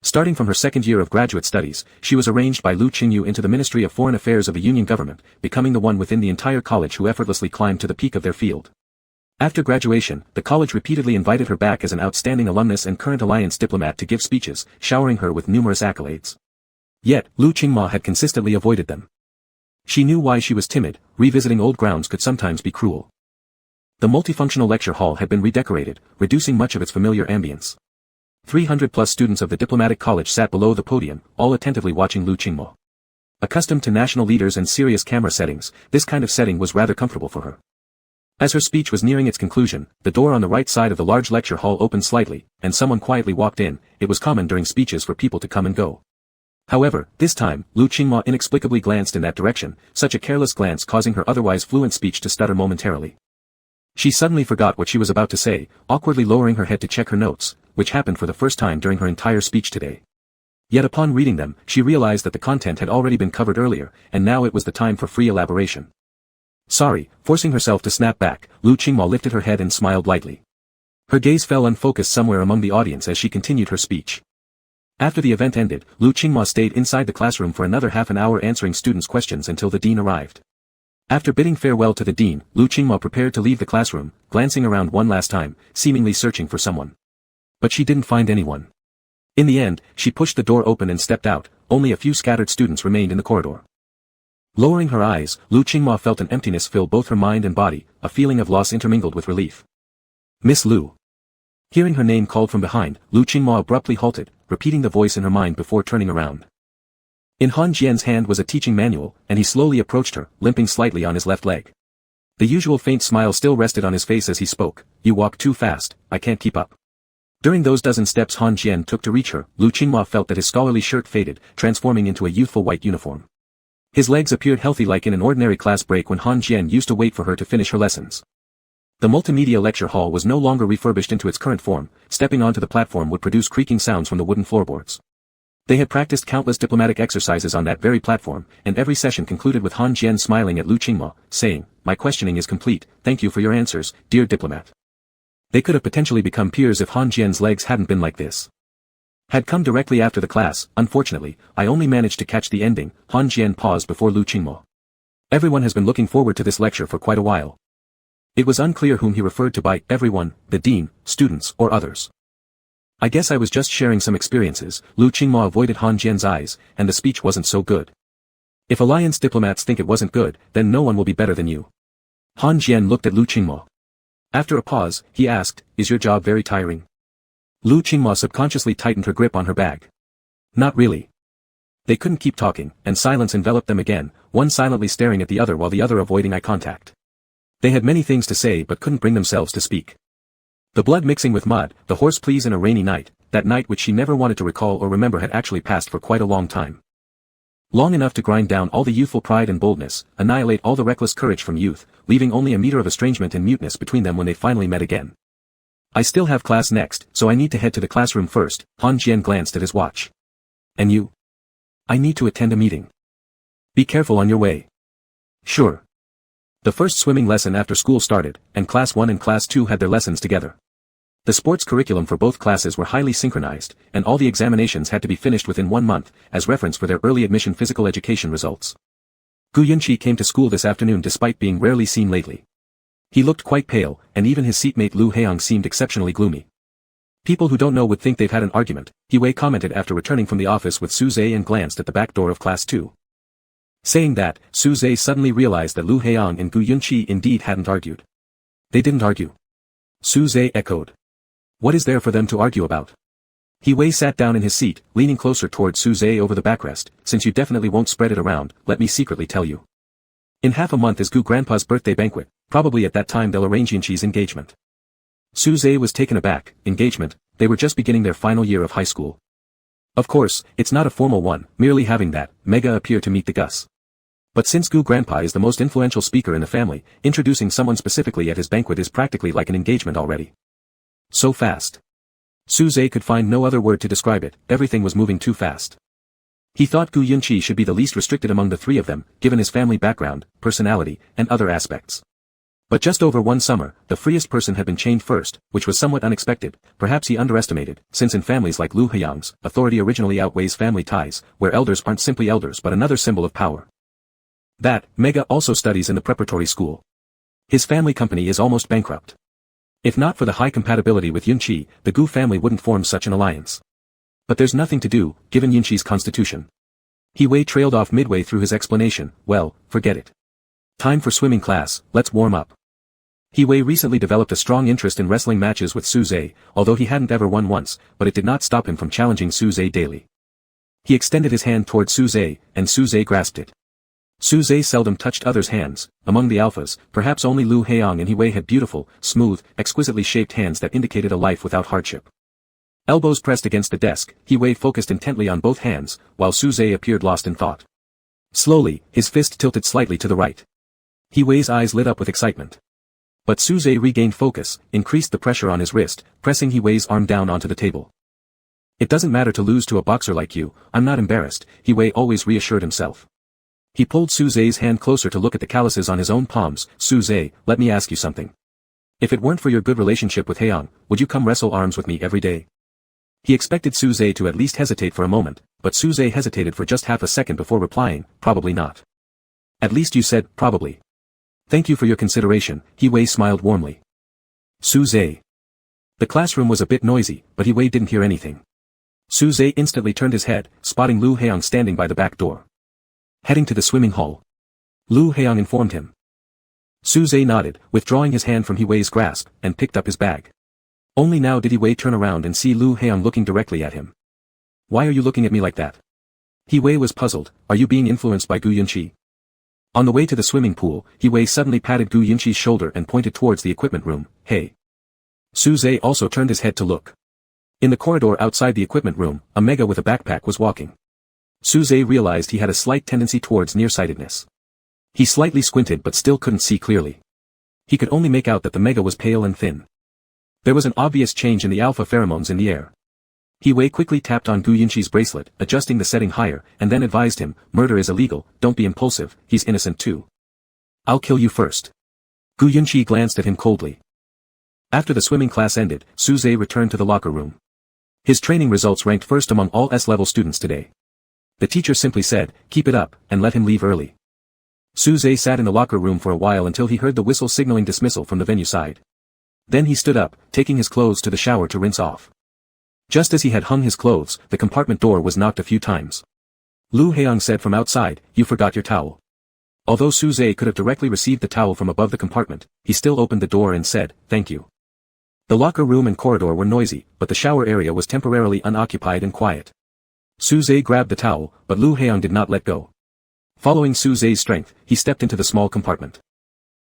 [SPEAKER 1] Starting from her second year of graduate studies, she was arranged by Lu Qingyu into the Ministry of Foreign Affairs of the Union government, becoming the one within the entire college who effortlessly climbed to the peak of their field. After graduation, the college repeatedly invited her back as an outstanding alumnus and current alliance diplomat to give speeches, showering her with numerous accolades. Yet, Lu Qingma had consistently avoided them. She knew why she was timid, revisiting old grounds could sometimes be cruel. The multifunctional lecture hall had been redecorated, reducing much of its familiar ambience. 300+ students of the diplomatic college sat below the podium, all attentively watching Lu Qingma. Accustomed to national leaders and serious camera settings, this kind of setting was rather comfortable for her. As her speech was nearing its conclusion, the door on the right side of the large lecture hall opened slightly, and someone quietly walked in. It was common during speeches for people to come and go. However, this time, Lu Qingma inexplicably glanced in that direction, such a careless glance causing her otherwise fluent speech to stutter momentarily. She suddenly forgot what she was about to say, awkwardly lowering her head to check her notes, which happened for the first time during her entire speech today. Yet upon reading them, she realized that the content had already been covered earlier, and now it was the time for free elaboration. Sorry, forcing herself to snap back, Lu Qingma lifted her head and smiled lightly. Her gaze fell unfocused somewhere among the audience as she continued her speech. After the event ended, Lu Qingma stayed inside the classroom for another half an hour answering students' questions until the dean arrived. After bidding farewell to the dean, Lu Qingma prepared to leave the classroom, glancing around one last time, seemingly searching for someone. But she didn't find anyone. In the end, she pushed the door open and stepped out, only a few scattered students remained in the corridor. Lowering her eyes, Lu Qingma felt an emptiness fill both her mind and body, a feeling of loss intermingled with relief. Miss Lu. Hearing her name called from behind, Lu Qingma abruptly halted, repeating the voice in her mind before turning around. In Han Jian's hand was a teaching manual, and he slowly approached her, limping slightly on his left leg. The usual faint smile still rested on his face as he spoke, "You walk too fast, I can't keep up." During those dozen steps Han Jian took to reach her, Lu Qingma felt that his scholarly shirt faded, transforming into a youthful white uniform. His legs appeared healthy like in an ordinary class break when Han Jian used to wait for her to finish her lessons. The multimedia lecture hall was no longer refurbished into its current form, stepping onto the platform would produce creaking sounds from the wooden floorboards. They had practiced countless diplomatic exercises on that very platform, and every session concluded with Han Jian smiling at Lu Qingmo, saying, "My questioning is complete, thank you for your answers, dear diplomat." They could have potentially become peers if Han Jian's legs hadn't been like this. Had come directly after the class, unfortunately, I only managed to catch the ending. Han Jian paused before Lu Qingmo. Everyone has been looking forward to this lecture for quite a while. It was unclear whom he referred to by everyone, the dean, students, or others. I guess I was just sharing some experiences. Lu Qingmo avoided Han Jian's eyes, and the speech wasn't so good. If alliance diplomats think it wasn't good, then no one will be better than you. Han Jian looked at Lu Qingmo. After a pause, he asked, "Is your job very tiring?" Lu Qingmo subconsciously tightened her grip on her bag. Not really. They couldn't keep talking, and silence enveloped them again, one silently staring at the other while the other avoiding eye contact. They had many things to say but couldn't bring themselves to speak. The blood mixing with mud, the horse pleas in a rainy night, that night which she never wanted to recall or remember had actually passed for quite a long time. Long enough to grind down all the youthful pride and boldness, annihilate all the reckless courage from youth, leaving only a meter of estrangement and muteness between them when they finally met again. I still have class next, so I need to head to the classroom first. Han Jian glanced at his watch. And you? I need to attend a meeting. Be careful on your way. Sure. The first swimming lesson after school started, and Class 1 and Class 2 had their lessons together. The sports curriculum for both classes were highly synchronized, and all the examinations had to be finished within 1 month, as reference for their early admission physical education results. Gu Yunqi came to school this afternoon despite being rarely seen lately. He looked quite pale, and even his seatmate Lu Heiyang seemed exceptionally gloomy. People who don't know would think they've had an argument, He Wei commented after returning from the office with Su Zhe and glanced at the back door of Class 2. Saying that, Su Zhe suddenly realized that Lu Heiyang and Gu Yunqi indeed hadn't argued. They didn't argue. Su Zhe echoed. What is there for them to argue about? He Wei sat down in his seat, leaning closer toward Su Zhe over the backrest. Since you definitely won't spread it around, let me secretly tell you. In half a month is Gu Grandpa's birthday banquet. Probably at that time they'll arrange Yunqi's engagement. Su Zhe was taken aback. Engagement? They were just beginning their final year of high school. Of course, it's not a formal one, merely having that mega appear to meet the Gus. But since Gu Grandpa is the most influential speaker in the family, introducing someone specifically at his banquet is practically like an engagement already. So fast. Su Zhe could find no other word to describe it, everything was moving too fast. He thought Gu Yunqi should be the least restricted among the three of them, given his family background, personality, and other aspects. But just over one summer, the freest person had been chained first, which was somewhat unexpected. Perhaps he underestimated, since in families like Lu Heiyang's, authority originally outweighs family ties, where elders aren't simply elders but another symbol of power. That, Mega also studies in the preparatory school. His family company is almost bankrupt. If not for the high compatibility with Yunqi, the Gu family wouldn't form such an alliance. But there's nothing to do, given Yunqi's constitution. He Wei trailed off midway through his explanation. Well, forget it. Time for swimming class, let's warm up. He Wei recently developed a strong interest in wrestling matches with Su Zhe, although he hadn't ever won once, but it did not stop him from challenging Su Zhe daily. He extended his hand toward Su Zhe, and Su Zhe grasped it. Su Zhe seldom touched others' hands. Among the alphas, perhaps only Lu Heiyang and He Wei had beautiful, smooth, exquisitely shaped hands that indicated a life without hardship. Elbows pressed against the desk, He Wei focused intently on both hands, while Su Zhe appeared lost in thought. Slowly, his fist tilted slightly to the right. He Wei's eyes lit up with excitement. But Su Zhe regained focus, increased the pressure on his wrist, pressing He Wei's arm down onto the table. It doesn't matter to lose to a boxer like you, I'm not embarrassed, He Wei always reassured himself. He pulled Su Zhe's hand closer to look at the calluses on his own palms. Su Zhe, let me ask you something. If it weren't for your good relationship with Heiyang, would you come wrestle arms with me every day? He expected Su Zhe to at least hesitate for a moment, but Su Zhe hesitated for just half a second before replying, probably not. At least you said, probably. Thank you for your consideration, He Wei smiled warmly. Su Zhe. The classroom was a bit noisy, but He Wei didn't hear anything. Su Zhe instantly turned his head, spotting Lu Heiyang standing by the back door. Heading to the swimming hall. Lu Heiyang informed him. Su Zhe nodded, withdrawing his hand from He Wei's grasp, and picked up his bag. Only now did He Wei turn around and see Lu Heiyang looking directly at him. Why are you looking at me like that? He Wei was puzzled. Are you being influenced by Gu Yunqi? On the way to the swimming pool, He Wei suddenly patted Gu Yunqi's shoulder and pointed towards the equipment room. Hey. Su Zhe also turned his head to look. In the corridor outside the equipment room, a mega with a backpack was walking. Su Zhe realized he had a slight tendency towards nearsightedness. He slightly squinted but still couldn't see clearly. He could only make out that the mega was pale and thin. There was an obvious change in the alpha pheromones in the air. He Wei quickly tapped on Gu Yunqi's bracelet, adjusting the setting higher, and then advised him, murder is illegal, don't be impulsive, he's innocent too. I'll kill you first. Gu Yunqi glanced at him coldly. After the swimming class ended, Su Zhe returned to the locker room. His training results ranked first among all S-level students today. The teacher simply said, keep it up, and let him leave early. Su Zhe sat in the locker room for a while until he heard the whistle signaling dismissal from the venue side. Then he stood up, taking his clothes to the shower to rinse off. Just as he had hung his clothes, the compartment door was knocked a few times. Lu Heiyang said from outside, you forgot your towel. Although Su Zhe could have directly received the towel from above the compartment, he still opened the door and said, thank you. The locker room and corridor were noisy, but the shower area was temporarily unoccupied and quiet. Su Zhe grabbed the towel, but Lu Heiyang did not let go. Following Su Zhe's strength, he stepped into the small compartment.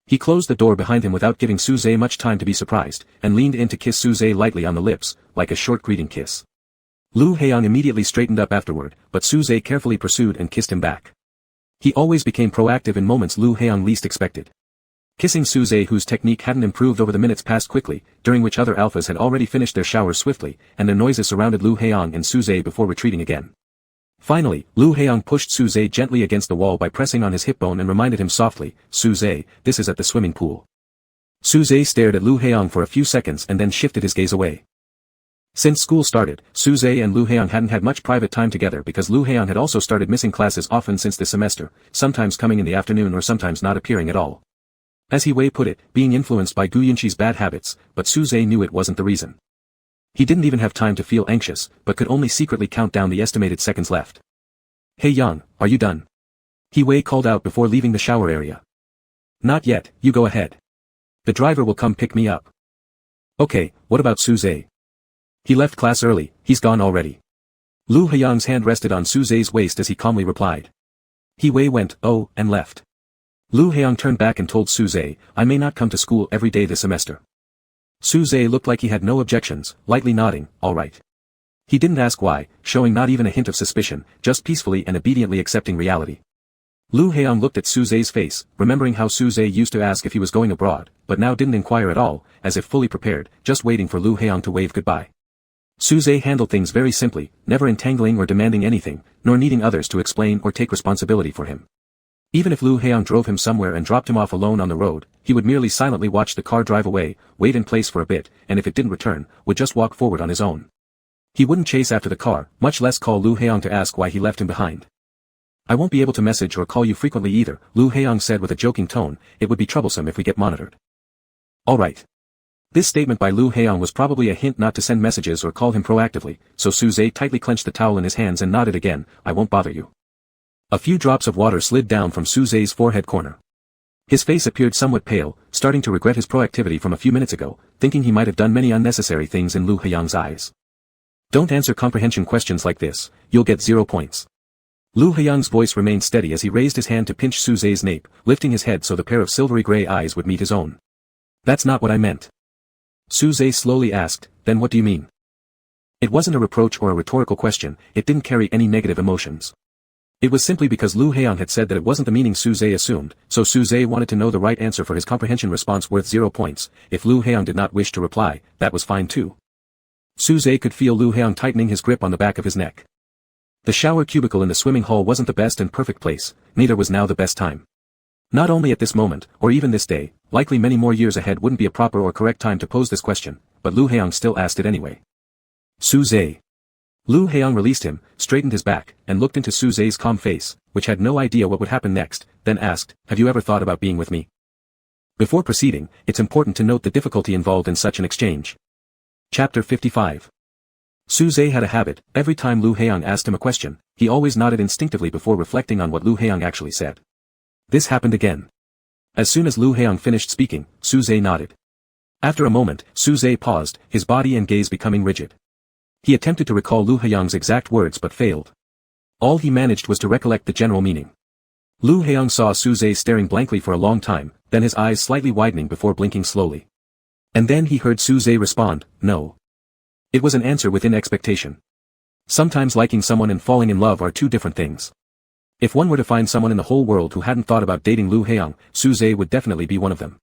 [SPEAKER 1] He closed the door behind him without giving Su Zhe much time to be surprised, and leaned in to kiss Su Zhe lightly on the lips, like a short greeting kiss. Lu Heiyang immediately straightened up afterward, but Su Zhe carefully pursued and kissed him back. He always became proactive in moments Lu Heiyang least expected. Kissing Su Zhe, whose technique hadn't improved over the minutes, passed quickly, during which other alphas had already finished their showers swiftly, and their noises surrounded Lu Heiyang and Su Zhe before retreating again. Finally, Lu Heiyang pushed Su Zhe gently against the wall by pressing on his hip bone and reminded him softly, Su Zhe, this is at the swimming pool. Su Zhe stared at Lu Heiyang for a few seconds and then shifted his gaze away. Since school started, Su Zhe and Lu Heiyang hadn't had much private time together because Lu Heiyang had also started missing classes often since this semester, sometimes coming in the afternoon or sometimes not appearing at all. As He Wei put it, being influenced by Gu Yunqi's bad habits, but Su Zhe knew it wasn't the reason. He didn't even have time to feel anxious, but could only secretly count down the estimated seconds left. Hey Yang, are you done? He Wei called out before leaving the shower area. Not yet, you go ahead. The driver will come pick me up. Okay, what about Su Zhe? He left class early, he's gone already. Lu Heiyang's hand rested on Su Zhe's waist as he calmly replied. He Wei went, oh, and left. Lu Heiyang turned back and told Su Zhe, I may not come to school every day this semester. Su Zhe looked like he had no objections, lightly nodding, all right. He didn't ask why, showing not even a hint of suspicion, just peacefully and obediently accepting reality. Lu Heiyang looked at Su Zhe's face, remembering how Su Zhe used to ask if he was going abroad, but now didn't inquire at all, as if fully prepared, just waiting for Lu Heiyang to wave goodbye. Su Zhe handled things very simply, never entangling or demanding anything, nor needing others to explain or take responsibility for him. Even if Lu Heiyang drove him somewhere and dropped him off alone on the road, he would merely silently watch the car drive away, wait in place for a bit, and if it didn't return, would just walk forward on his own. He wouldn't chase after the car, much less call Lu Heiyang to ask why he left him behind. I won't be able to message or call you frequently either, Lu Heiyang said with a joking tone, it would be troublesome if we get monitored. Alright. This statement by Lu Heiyang was probably a hint not to send messages or call him proactively, so Su Zhe tightly clenched the towel in his hands and nodded again, I won't bother you. A few drops of water slid down from Su Zhe's forehead corner. His face appeared somewhat pale, starting to regret his proactivity from a few minutes ago, thinking he might have done many unnecessary things in Lu Heiyang's eyes. Don't answer comprehension questions like this, you'll get 0 points. Lu Heiyang's voice remained steady as he raised his hand to pinch Su Zhe's nape, lifting his head so the pair of silvery gray eyes would meet his own. That's not what I meant. Su Zhe slowly asked, then what do you mean? It wasn't a reproach or a rhetorical question, it didn't carry any negative emotions. It was simply because Lu Heiyang had said that it wasn't the meaning Su Zhe assumed, so Su Zhe wanted to know the right answer for his comprehension response worth 0 points. If Lu Heiyang did not wish to reply, that was fine too. Su Zhe could feel Lu Heiyang tightening his grip on the back of his neck. The shower cubicle in the swimming hall wasn't the best and perfect place, neither was now the best time. Not only at this moment, or even this day, likely many more years ahead wouldn't be a proper or correct time to pose this question, but Lu Heiyang still asked it anyway. Su Zhe. Lu Heiyang released him, straightened his back, and looked into Su Zhe's calm face, which had no idea what would happen next, then asked, have you ever thought about being with me? Before proceeding, it's important to note the difficulty involved in such an exchange. Chapter 55. Su Zhe had a habit, every time Lu Heiyang asked him a question, he always nodded instinctively before reflecting on what Lu Heiyang actually said. This happened again. As soon as Lu Heiyang finished speaking, Su Zhe nodded. After a moment, Su Zhe paused, his body and gaze becoming rigid. He attempted to recall Lu Heiyang's exact words but failed. All he managed was to recollect the general meaning. Lu Heiyang saw Su Zhe staring blankly for a long time, then his eyes slightly widening before blinking slowly. And then he heard Su Zhe respond, no. It was an answer within expectation. Sometimes liking someone and falling in love are two different things. If one were to find someone in the whole world who hadn't thought about dating Lu Heiyang, Su Zhe would definitely be one of them.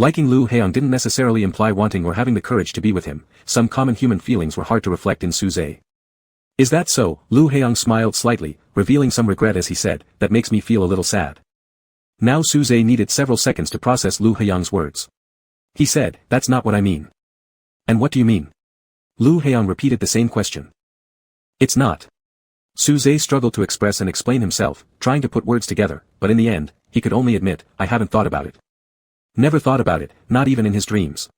[SPEAKER 1] Liking Lu Heong didn't necessarily imply wanting or having the courage to be with him. Some common human feelings were hard to reflect in Suze. Is that so? Lu Heong smiled slightly, revealing some regret as he said, that makes me feel a little sad. Now Suze needed several seconds to process Lu Heong's words. He said, that's not what I mean. And what do you mean? Lu Heong repeated the same question. It's not. Suze struggled to express and explain himself, trying to put words together, but in the end, he could only admit, I haven't thought about it. Never thought about it, not even in his dreams.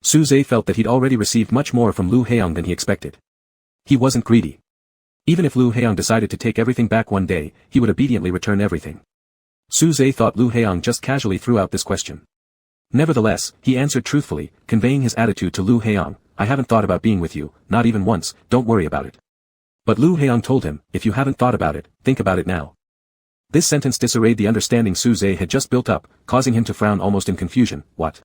[SPEAKER 1] Suze felt that he'd already received much more from Lu Heong than he expected. He wasn't greedy. Even if Lu Heong decided to take everything back one day, he would obediently return everything. Suze thought Lu Heong just casually threw out this question. Nevertheless, he answered truthfully, conveying his attitude to Lu Heong, I haven't thought about being with you, not even once, don't worry about it. But Lu Heong told him, if you haven't thought about it, think about it now. This sentence disarrayed the understanding Suze had just built up, causing him to frown almost in confusion. What?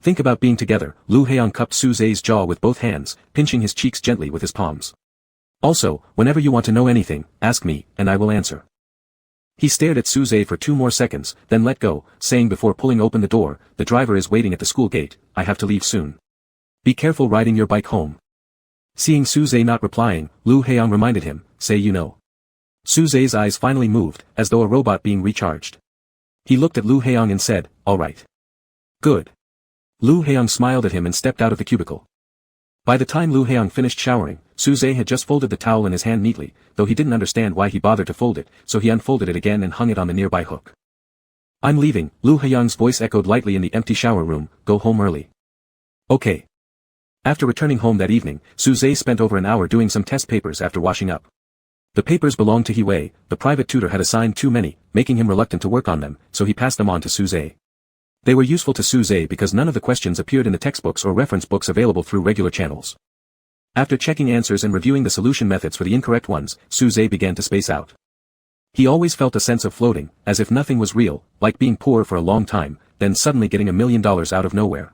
[SPEAKER 1] Think about being together. Lu Heong cupped Suze's jaw with both hands, pinching his cheeks gently with his palms. Also, whenever you want to know anything, ask me, and I will answer. He stared at Suze for 2 more seconds, then let go, saying before pulling open the door, the driver is waiting at the school gate, I have to leave soon. Be careful riding your bike home. Seeing Suze not replying, Lu Heong reminded him, say you know. Suze's eyes finally moved, as though a robot being recharged. He looked at Lu Heong and said, all right. Good. Lu Heong smiled at him and stepped out of the cubicle. By the time Lu Heong finished showering, Suze had just folded the towel in his hand neatly, though he didn't understand why he bothered to fold it, so he unfolded it again and hung it on the nearby hook. I'm leaving, Lu Heong's voice echoed lightly in the empty shower room, go home early. Okay. After returning home that evening, Suze spent over an hour doing some test papers after washing up. The papers belonged to Hiwei, the private tutor had assigned too many, making him reluctant to work on them, so he passed them on to Suze. They were useful to Suze because none of the questions appeared in the textbooks or reference books available through regular channels. After checking answers and reviewing the solution methods for the incorrect ones, Suze began to space out. He always felt a sense of floating, as if nothing was real, like being poor for a long time, then suddenly getting $1 million out of nowhere.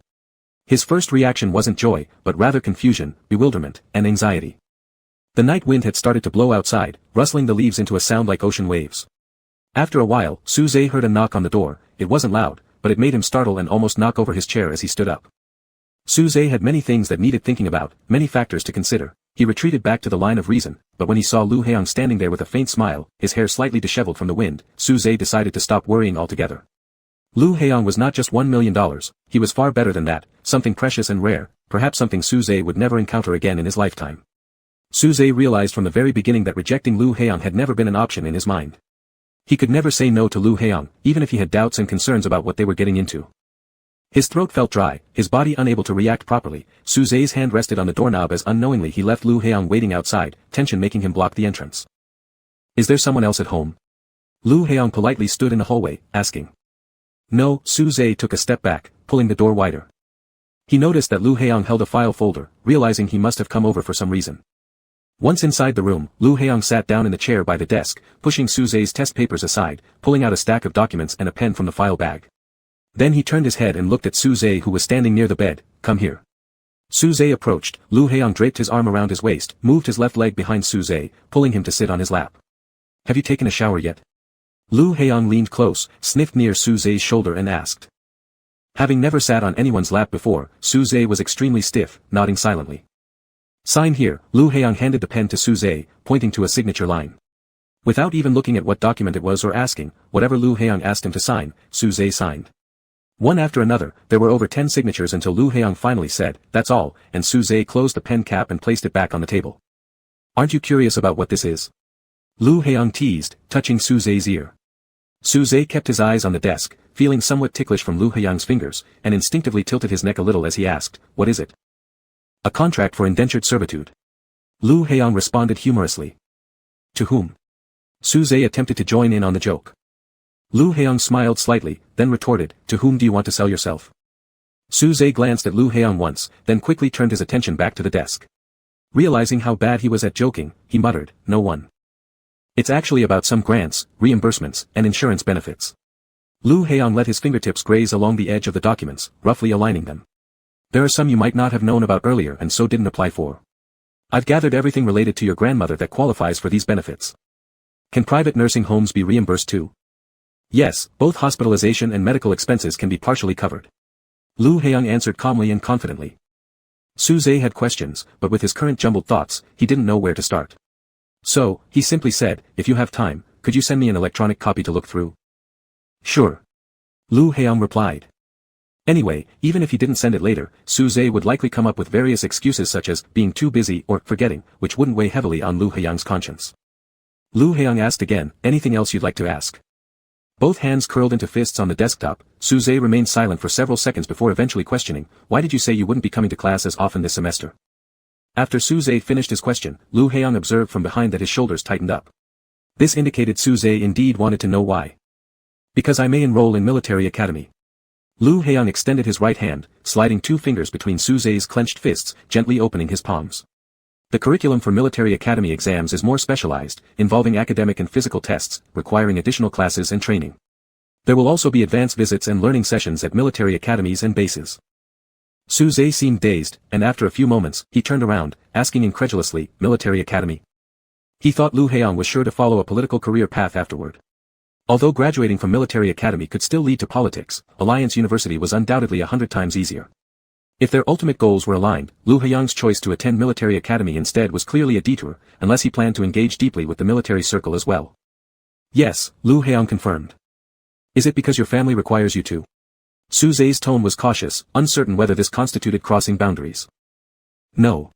[SPEAKER 1] His first reaction wasn't joy, but rather confusion, bewilderment, and anxiety. The night wind had started to blow outside, rustling the leaves into a sound like ocean waves. After a while, Suze heard a knock on the door. It wasn't loud, but it made him startle and almost knock over his chair as he stood up. Suze had many things that needed thinking about, many factors to consider. He retreated back to the line of reason, but when he saw Lu Heong standing there with a faint smile, his hair slightly disheveled from the wind, Suze decided to stop worrying altogether. Lu Heong was not just $1 million, he was far better than that, something precious and rare, perhaps something Suze would never encounter again in his lifetime. Suze realized from the very beginning that rejecting Lu Heong had never been an option in his mind. He could never say no to Lu Heong, even if he had doubts and concerns about what they were getting into. His throat felt dry, his body unable to react properly. Suze's hand rested on the doorknob as unknowingly he left Lu Heong waiting outside, tension making him block the entrance. Is there someone else at home? Lu Heong politely stood in the hallway, asking. No, Suze took a step back, pulling the door wider. He noticed that Lu Heong held a file folder, realizing he must have come over for some reason. Once inside the room, Lu Heong sat down in the chair by the desk, pushing Suze's test papers aside, pulling out a stack of documents and a pen from the file bag. Then he turned his head and looked at Suze who was standing near the bed. Come here. Suze approached. Lu Heong draped his arm around his waist, moved his left leg behind Suze, pulling him to sit on his lap. Have you taken a shower yet? Lu Heong leaned close, sniffed near Suze's shoulder and asked. Having never sat on anyone's lap before, Suze was extremely stiff, nodding silently. Sign here. Lu Heong handed the pen to Suze, pointing to a signature line. Without even looking at what document it was or asking, whatever Lu Heong asked him to sign, Suze signed. One after another, there were over 10 signatures until Lu Heong finally said, that's all, and Suze closed the pen cap and placed it back on the table. Aren't you curious about what this is? Lu Heong teased, touching Suze's ear. Suze kept his eyes on the desk, feeling somewhat ticklish from Lu Heong's fingers, and instinctively tilted his neck a little as he asked, what is it? A contract for indentured servitude. Lu Heong responded humorously. To whom? Suze attempted to join in on the joke. Lu Heong smiled slightly, then retorted, to whom do you want to sell yourself? Suze glanced at Lu Heong once, then quickly turned his attention back to the desk. Realizing how bad he was at joking, he muttered, no one. It's actually about some grants, reimbursements, and insurance benefits. Lu Heong let his fingertips graze along the edge of the documents, roughly aligning them. There are some you might not have known about earlier and so didn't apply for. I've gathered everything related to your grandmother that qualifies for these benefits. Can private nursing homes be reimbursed too? Yes, both hospitalization and medical expenses can be partially covered. Lu Heiyang answered calmly and confidently. Su Zhe had questions, but with his current jumbled thoughts, he didn't know where to start. So, he simply said, if you have time, could you send me an electronic copy to look through? Sure. Lu Heiyang replied. Anyway, even if he didn't send it later, Su Zhe would likely come up with various excuses such as being too busy or forgetting, which wouldn't weigh heavily on Lu Heiyang's conscience. Lu Heiyang asked again, anything else you'd like to ask? Both hands curled into fists on the desktop, Su Zhe remained silent for several seconds before eventually questioning, why did you say you wouldn't be coming to class as often this semester? After Su Zhe finished his question, Lu Heiyang observed from behind that his shoulders tightened up. This indicated Su Zhe indeed wanted to know why. Because I may enroll in military academy. Lu Heiyang extended his right hand, sliding 2 fingers between Su Zhe's clenched fists, gently opening his palms. The curriculum for military academy exams is more specialized, involving academic and physical tests, requiring additional classes and training. There will also be advanced visits and learning sessions at military academies and bases. Su Zhe seemed dazed, and after a few moments, he turned around, asking incredulously, military academy? He thought Lu Heiyang was sure to follow a political career path afterward. Although graduating from military academy could still lead to politics, Alliance University was undoubtedly 100 times easier. If their ultimate goals were aligned, Lu Heiyang's choice to attend military academy instead was clearly a detour, unless he planned to engage deeply with the military circle as well. Yes, Lu Heiyang confirmed. Is it because your family requires you to? Su Zhe's tone was cautious, uncertain whether this constituted crossing boundaries. No.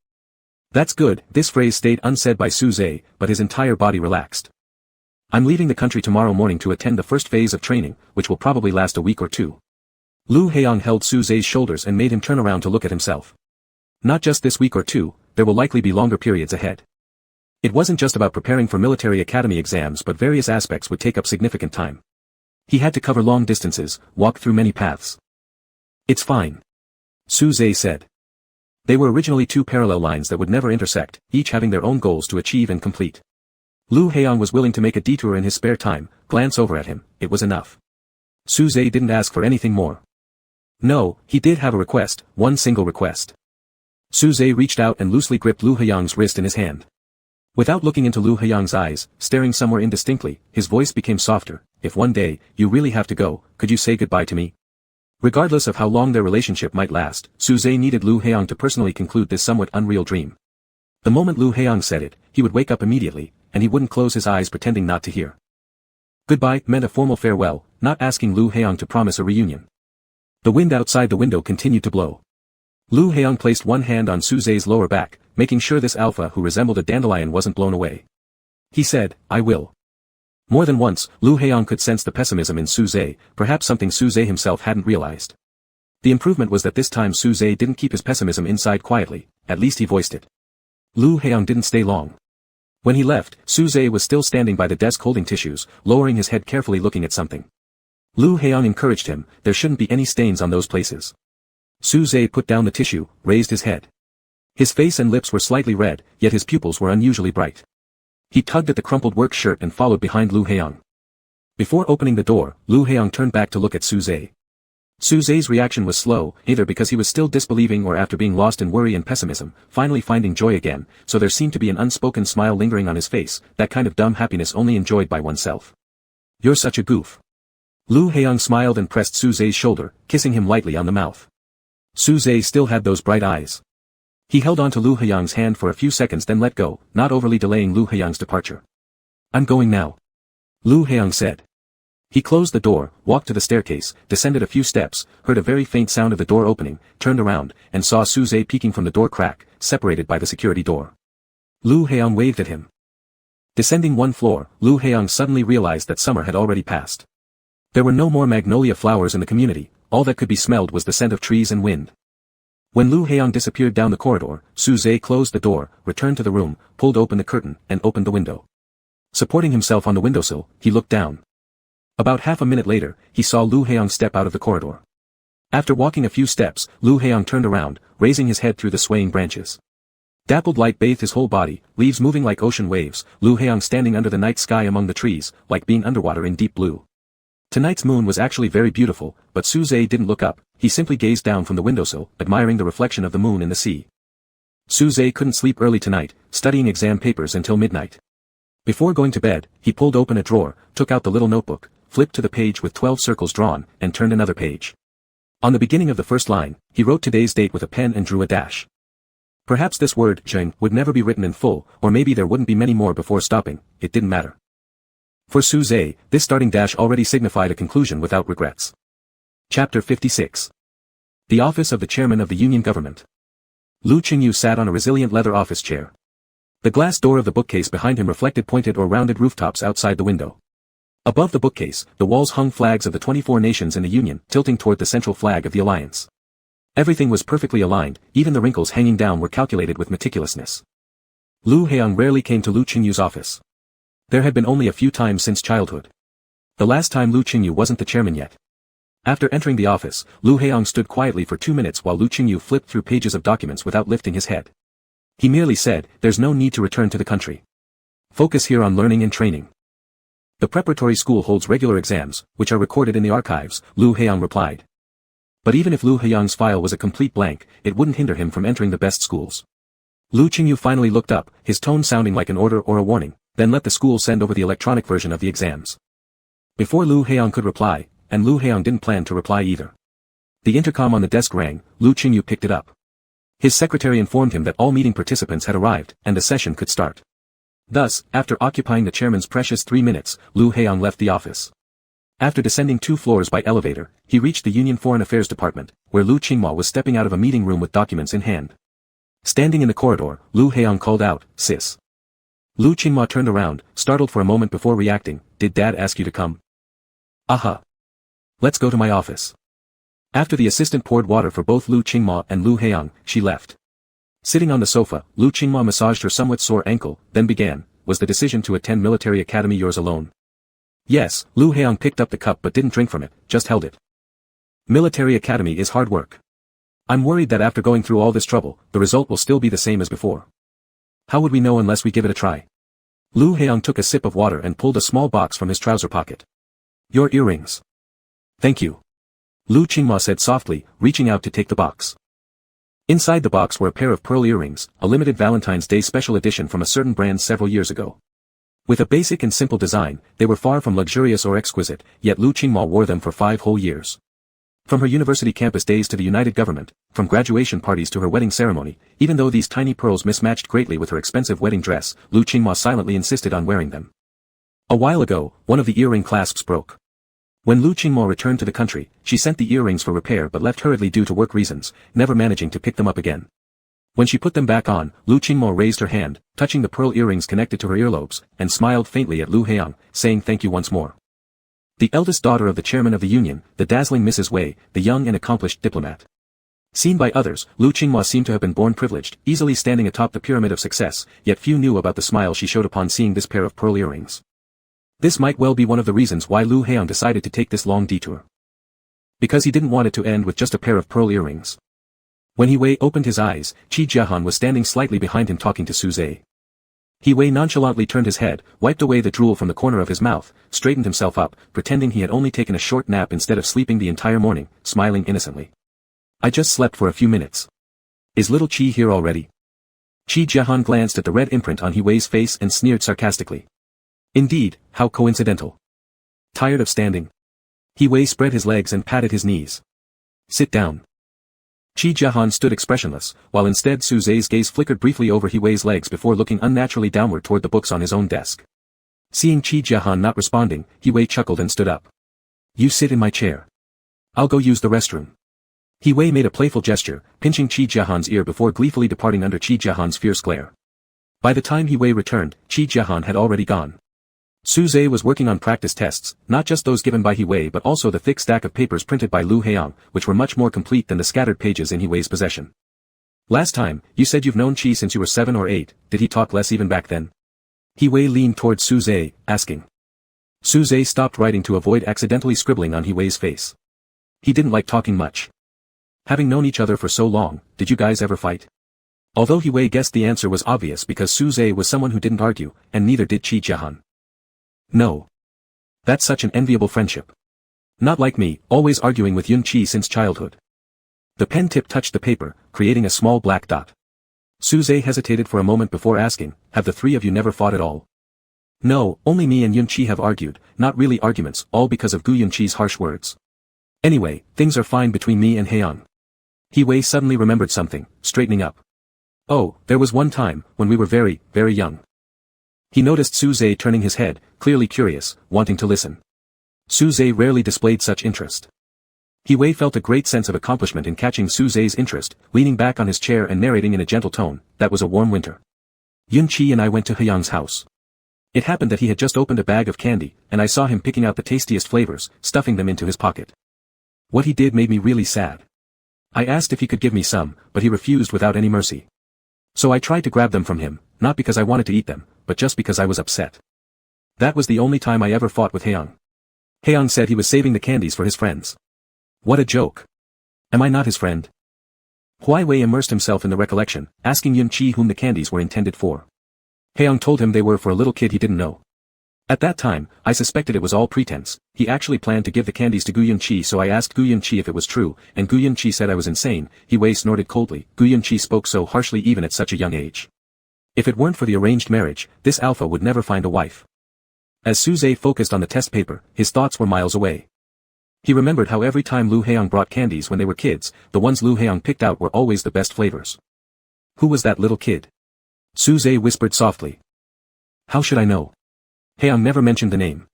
[SPEAKER 1] That's good, this phrase stayed unsaid by Su Zhe, but his entire body relaxed. I'm leaving the country tomorrow morning to attend the first phase of training, which will probably last a week or 2. Lu Heiyang held Su Zhe's shoulders and made him turn around to look at himself. Not just this week or 2, there will likely be longer periods ahead. It wasn't just about preparing for military academy exams, but various aspects would take up significant time. He had to cover long distances, walk through many paths. It's fine. Su Zhe said. They were originally 2 parallel lines that would never intersect, each having their own goals to achieve and complete. Lu Heiyang was willing to make a detour in his spare time, glance over at him, it was enough. Su Zhe didn't ask for anything more. No, he did have a request, one single request. Su Zhe reached out and loosely gripped Lu Heiyang's wrist in his hand. Without looking into Lu Heiyang's eyes, staring somewhere indistinctly, his voice became softer, if one day, you really have to go, could you say goodbye to me? Regardless of how long their relationship might last, Su Zhe needed Lu Heiyang to personally conclude this somewhat unreal dream. The moment Lu Heiyang said it, he would wake up immediately, and he wouldn't close his eyes pretending not to hear. Goodbye meant a formal farewell, not asking Lu Heiyang to promise a reunion. The wind outside the window continued to blow. Lu Heiyang placed one hand on Su Zhe's lower back, making sure this alpha who resembled a dandelion wasn't blown away. He said, I will. More than once, Lu Heiyang could sense the pessimism in Su Zhe, perhaps something Su Zhe himself hadn't realized. The improvement was that this time Su Zhe didn't keep his pessimism inside quietly, at least he voiced it. Lu Heiyang didn't stay long. When he left, Su Zhe was still standing by the desk holding tissues, lowering his head carefully looking at something. Lu Heiyang encouraged him, there shouldn't be any stains on those places. Su Zhe put down the tissue, raised his head. His face and lips were slightly red, yet his pupils were unusually bright. He tugged at the crumpled work shirt and followed behind Lu Heiyang. Before opening the door, Lu Heiyang turned back to look at Su Zhe. Su Zhe's reaction was slow, either because he was still disbelieving or after being lost in worry and pessimism, finally finding joy again, so there seemed to be an unspoken smile lingering on his face, that kind of dumb happiness only enjoyed by oneself. You're such a goof. Lu Heiyang smiled and pressed Su Zhe's shoulder, kissing him lightly on the mouth. Su Zhe still had those bright eyes. He held on to Lu Heiyang's hand for a few seconds then let go, not overly delaying Lu Heiyang's departure. I'm going now. Lu Heiyang said. He closed the door, walked to the staircase, descended a few steps, heard a very faint sound of the door opening, turned around, and saw Su Zhe peeking from the door crack, separated by the security door. Lu Heiyang waved at him. Descending 1 floor, Lu Heiyang suddenly realized that summer had already passed. There were no more magnolia flowers in the community, all that could be smelled was the scent of trees and wind. When Lu Heiyang disappeared down the corridor, Su Zhe closed the door, returned to the room, pulled open the curtain, and opened the window. Supporting himself on the windowsill, he looked down. About half a minute later, he saw Lu Heiyang step out of the corridor. After walking a few steps, Lu Heiyang turned around, raising his head through the swaying branches. Dappled light bathed his whole body, leaves moving like ocean waves, Lu Heiyang standing under the night sky among the trees, like being underwater in deep blue. Tonight's moon was actually very beautiful, but Su Zhe didn't look up, he simply gazed down from the windowsill, admiring the reflection of the moon in the sea. Su Zhe couldn't sleep early tonight, studying exam papers until midnight. Before going to bed, he pulled open a drawer, took out the little notebook, flipped to the page with 12 circles drawn, and turned another page. On the beginning of the first line, he wrote today's date with a pen and drew a dash. Perhaps this word, zheng, would never be written in full, or maybe there wouldn't be many more before stopping, it didn't matter. For Su Zhe, this starting dash already signified a conclusion without regrets. Chapter 56. The Office of the Chairman of the Union Government. Lu Qingyu sat on a resilient leather office chair. The glass door of the bookcase behind him reflected pointed or rounded rooftops outside the window. Above the bookcase, the walls hung flags of the 24 nations in the Union, tilting toward the central flag of the alliance. Everything was perfectly aligned, even the wrinkles hanging down were calculated with meticulousness. Lu Heiyang rarely came to Lu Qingyu's office. There had been only a few times since childhood. The last time Lu Qingyu wasn't the chairman yet. After entering the office, Lu Heiyang stood quietly for 2 minutes while Lu Qingyu flipped through pages of documents without lifting his head. He merely said, "There's no need to return to the country. Focus here on learning and training. The preparatory school holds regular exams, which are recorded in the archives," Lu Heiyang replied. But even if Lu Heiyang's file was a complete blank, it wouldn't hinder him from entering the best schools. Lu Qingyu finally looked up, his tone sounding like an order or a warning, then let the school send over the electronic version of the exams. Before Lu Heiyang could reply, and Lu Heiyang didn't plan to reply either. The intercom on the desk rang, Lu Qingyu picked it up. His secretary informed him that all meeting participants had arrived, and the session could start. Thus, after occupying the chairman's precious 3 minutes, Lu Heiyang left the office. After descending 2 floors by elevator, he reached the Union Foreign Affairs Department, where Lu Qingma was stepping out of a meeting room with documents in hand. Standing in the corridor, Lu Heiyang called out, "Sis." Lu Qingma turned around, startled for a moment before reacting, "Did Dad ask you to come?" "Aha. Let's go to my office." After the assistant poured water for both Lu Qingma and Lu Heiyang, she left. Sitting on the sofa, Lu Qingma massaged her somewhat sore ankle, then began, "Was the decision to attend military academy yours alone?" "Yes," Lu Heiyang picked up the cup but didn't drink from it, just held it. "Military academy is hard work. I'm worried that after going through all this trouble, the result will still be the same as before. How would we know unless we give it a try?" Lu Heiyang took a sip of water and pulled a small box from his trouser pocket. "Your earrings." "Thank you," Lu Qingma said softly, reaching out to take the box. Inside the box were a pair of pearl earrings, a limited Valentine's Day special edition from a certain brand several years ago. With a basic and simple design, they were far from luxurious or exquisite, yet Lu Qingma wore them for 5 whole years. From her university campus days to the United Government, from graduation parties to her wedding ceremony, even though these tiny pearls mismatched greatly with her expensive wedding dress, Lu Qingma silently insisted on wearing them. A while ago, one of the earring clasps broke. When Lu Qingma returned to the country, she sent the earrings for repair but left hurriedly due to work reasons, never managing to pick them up again. When she put them back on, Lu Qingma raised her hand, touching the pearl earrings connected to her earlobes, and smiled faintly at Lu Heiyang, saying thank you once more. The eldest daughter of the chairman of the union, the dazzling Mrs. Wei, the young and accomplished diplomat. Seen by others, Lu Qingma seemed to have been born privileged, easily standing atop the pyramid of success, yet few knew about the smile she showed upon seeing this pair of pearl earrings. This might well be one of the reasons why Lu Heiyang decided to take this long detour. Because he didn't want it to end with just a pair of pearl earrings. When He Wei opened his eyes, Qi Jiahan was standing slightly behind him talking to Su Zhe. He Wei nonchalantly turned his head, wiped away the drool from the corner of his mouth, straightened himself up, pretending he had only taken a short nap instead of sleeping the entire morning, smiling innocently. "I just slept for a few minutes. Is little Qi here already?" Qi Jiahan glanced at the red imprint on He Wei's face and sneered sarcastically. "Indeed, how coincidental. Tired of standing?" He Wei spread his legs and patted his knees. "Sit down." Qi Jiahan stood expressionless, while instead Su Zhe's gaze flickered briefly over He Wei's legs before looking unnaturally downward toward the books on his own desk. Seeing Qi Jiahan not responding, He Wei chuckled and stood up. "You sit in my chair. I'll go use the restroom." He Wei made a playful gesture, pinching Qi Jiahan's ear before gleefully departing under Qi Jiahan's fierce glare. By the time He Wei returned, Qi Jiahan had already gone. Su Zhe was working on practice tests, not just those given by He Wei but also the thick stack of papers printed by Lu Heiyang, which were much more complete than the scattered pages in He Wei's possession. "Last time, you said you've known Qi since you were 7 or 8, did he talk less even back then?" He Wei leaned towards Su Zhe, asking. Su Zhe stopped writing to avoid accidentally scribbling on He Wei's face. "He didn't like talking much. Having known each other for so long, did you guys ever fight?" Although He Wei guessed the answer was obvious because Su Zhe was someone who didn't argue, and neither did Qi Jiahan. "No. That's such an enviable friendship. Not like me, always arguing with Yun Qi since childhood." The pen tip touched the paper, creating a small black dot. Su Zhe hesitated for a moment before asking, "Have the 3 of you never fought at all?" "No, only me and Yun Qi have argued, not really arguments, all because of Gu Yun Qi's harsh words." Anyway, things are fine between me and Haeyoung. Hee-wei suddenly remembered something, straightening up. Oh, there was one time, when we were very, very young. He noticed Suze turning his head, clearly curious, wanting to listen. Suze rarely displayed such interest. Hee-wei felt a great sense of accomplishment in catching Suze's interest, leaning back on his chair and narrating in a gentle tone, that was a warm winter. Yun-chi and I went to Haeyoung's house. It happened that he had just opened a bag of candy, and I saw him picking out the tastiest flavors, stuffing them into his pocket. What he did made me really sad. I asked if he could give me some, but he refused without any mercy. So I tried to grab them from him, not because I wanted to eat them, but just because I was upset. That was the only time I ever fought with Haeyoung. Haeyoung said he was saving the candies for his friends. What a joke. Am I not his friend? Huai-wei immersed himself in the recollection, asking Yun-chi whom the candies were intended for. Haeyoung told him they were for a little kid he didn't know. At that time, I suspected it was all pretense. He actually planned to give the candies to Gu Yun-chi, so I asked Gu Yun-chi if it was true, and Gu Yun-chi said I was insane. Hee-wei snorted coldly. Gu Yun-chi spoke so harshly even at such a young age. If it weren't for the arranged marriage, this alpha would never find a wife. As Suze focused on the test paper, his thoughts were miles away. He remembered how every time Lu Haeyoung brought candies when they were kids, the ones Lu Haeyoung picked out were always the best flavors. Who was that little kid? Suze whispered softly. How should I know? Haeyoung never mentioned the name.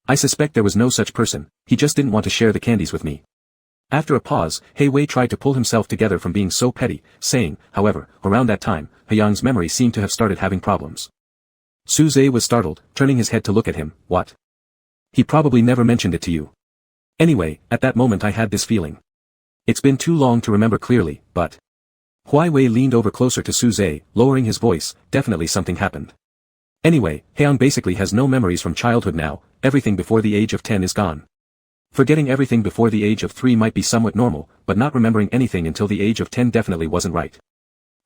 [SPEAKER 1] I suspect there was no such person, he just didn't want to share the candies with me. After a pause, Hee-wei tried to pull himself together from being so petty, saying, however, around that time, Haeyoung's memory seemed to have started having problems. Suze was startled, turning his head to look at him. What? He probably never mentioned it to you. Anyway, at that moment I had this feeling. It's been too long to remember clearly, but... Huai-wei leaned over closer to Suze, lowering his voice, definitely something happened. Anyway, Haeyoung basically has no memories from childhood now, everything before the age of 10 is gone. Forgetting everything before the age of 3 might be somewhat normal, but not remembering anything until the age of 10 definitely wasn't right.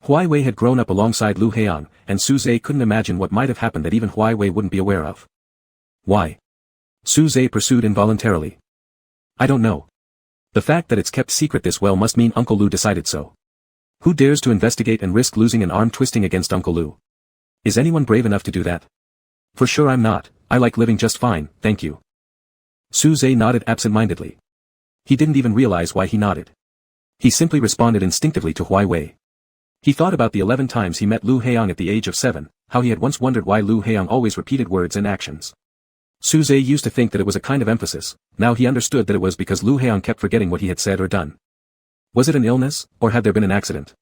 [SPEAKER 1] Huai-wei had grown up alongside Lu Haeyoung, and Suze couldn't imagine what might have happened that even Huai-wei wouldn't be aware of. Why? Suze pursued involuntarily. I don't know. The fact that it's kept secret this well must mean Uncle Lu decided so. Who dares to investigate and risk losing an arm twisting against Uncle Lu? Is anyone brave enough to do that? For sure I'm not. I like living just fine, thank you. Suze nodded absent-mindedly. He didn't even realize why he nodded. He simply responded instinctively to Huai-wei. He thought about the 11 times he met Lu Haeyoung at the age of 7, how he had once wondered why Lu Haeyoung always repeated words and actions. Suze used to think that it was a kind of emphasis, now he understood that it was because Lu Haeyoung kept forgetting what he had said or done. Was it an illness, or had there been an accident?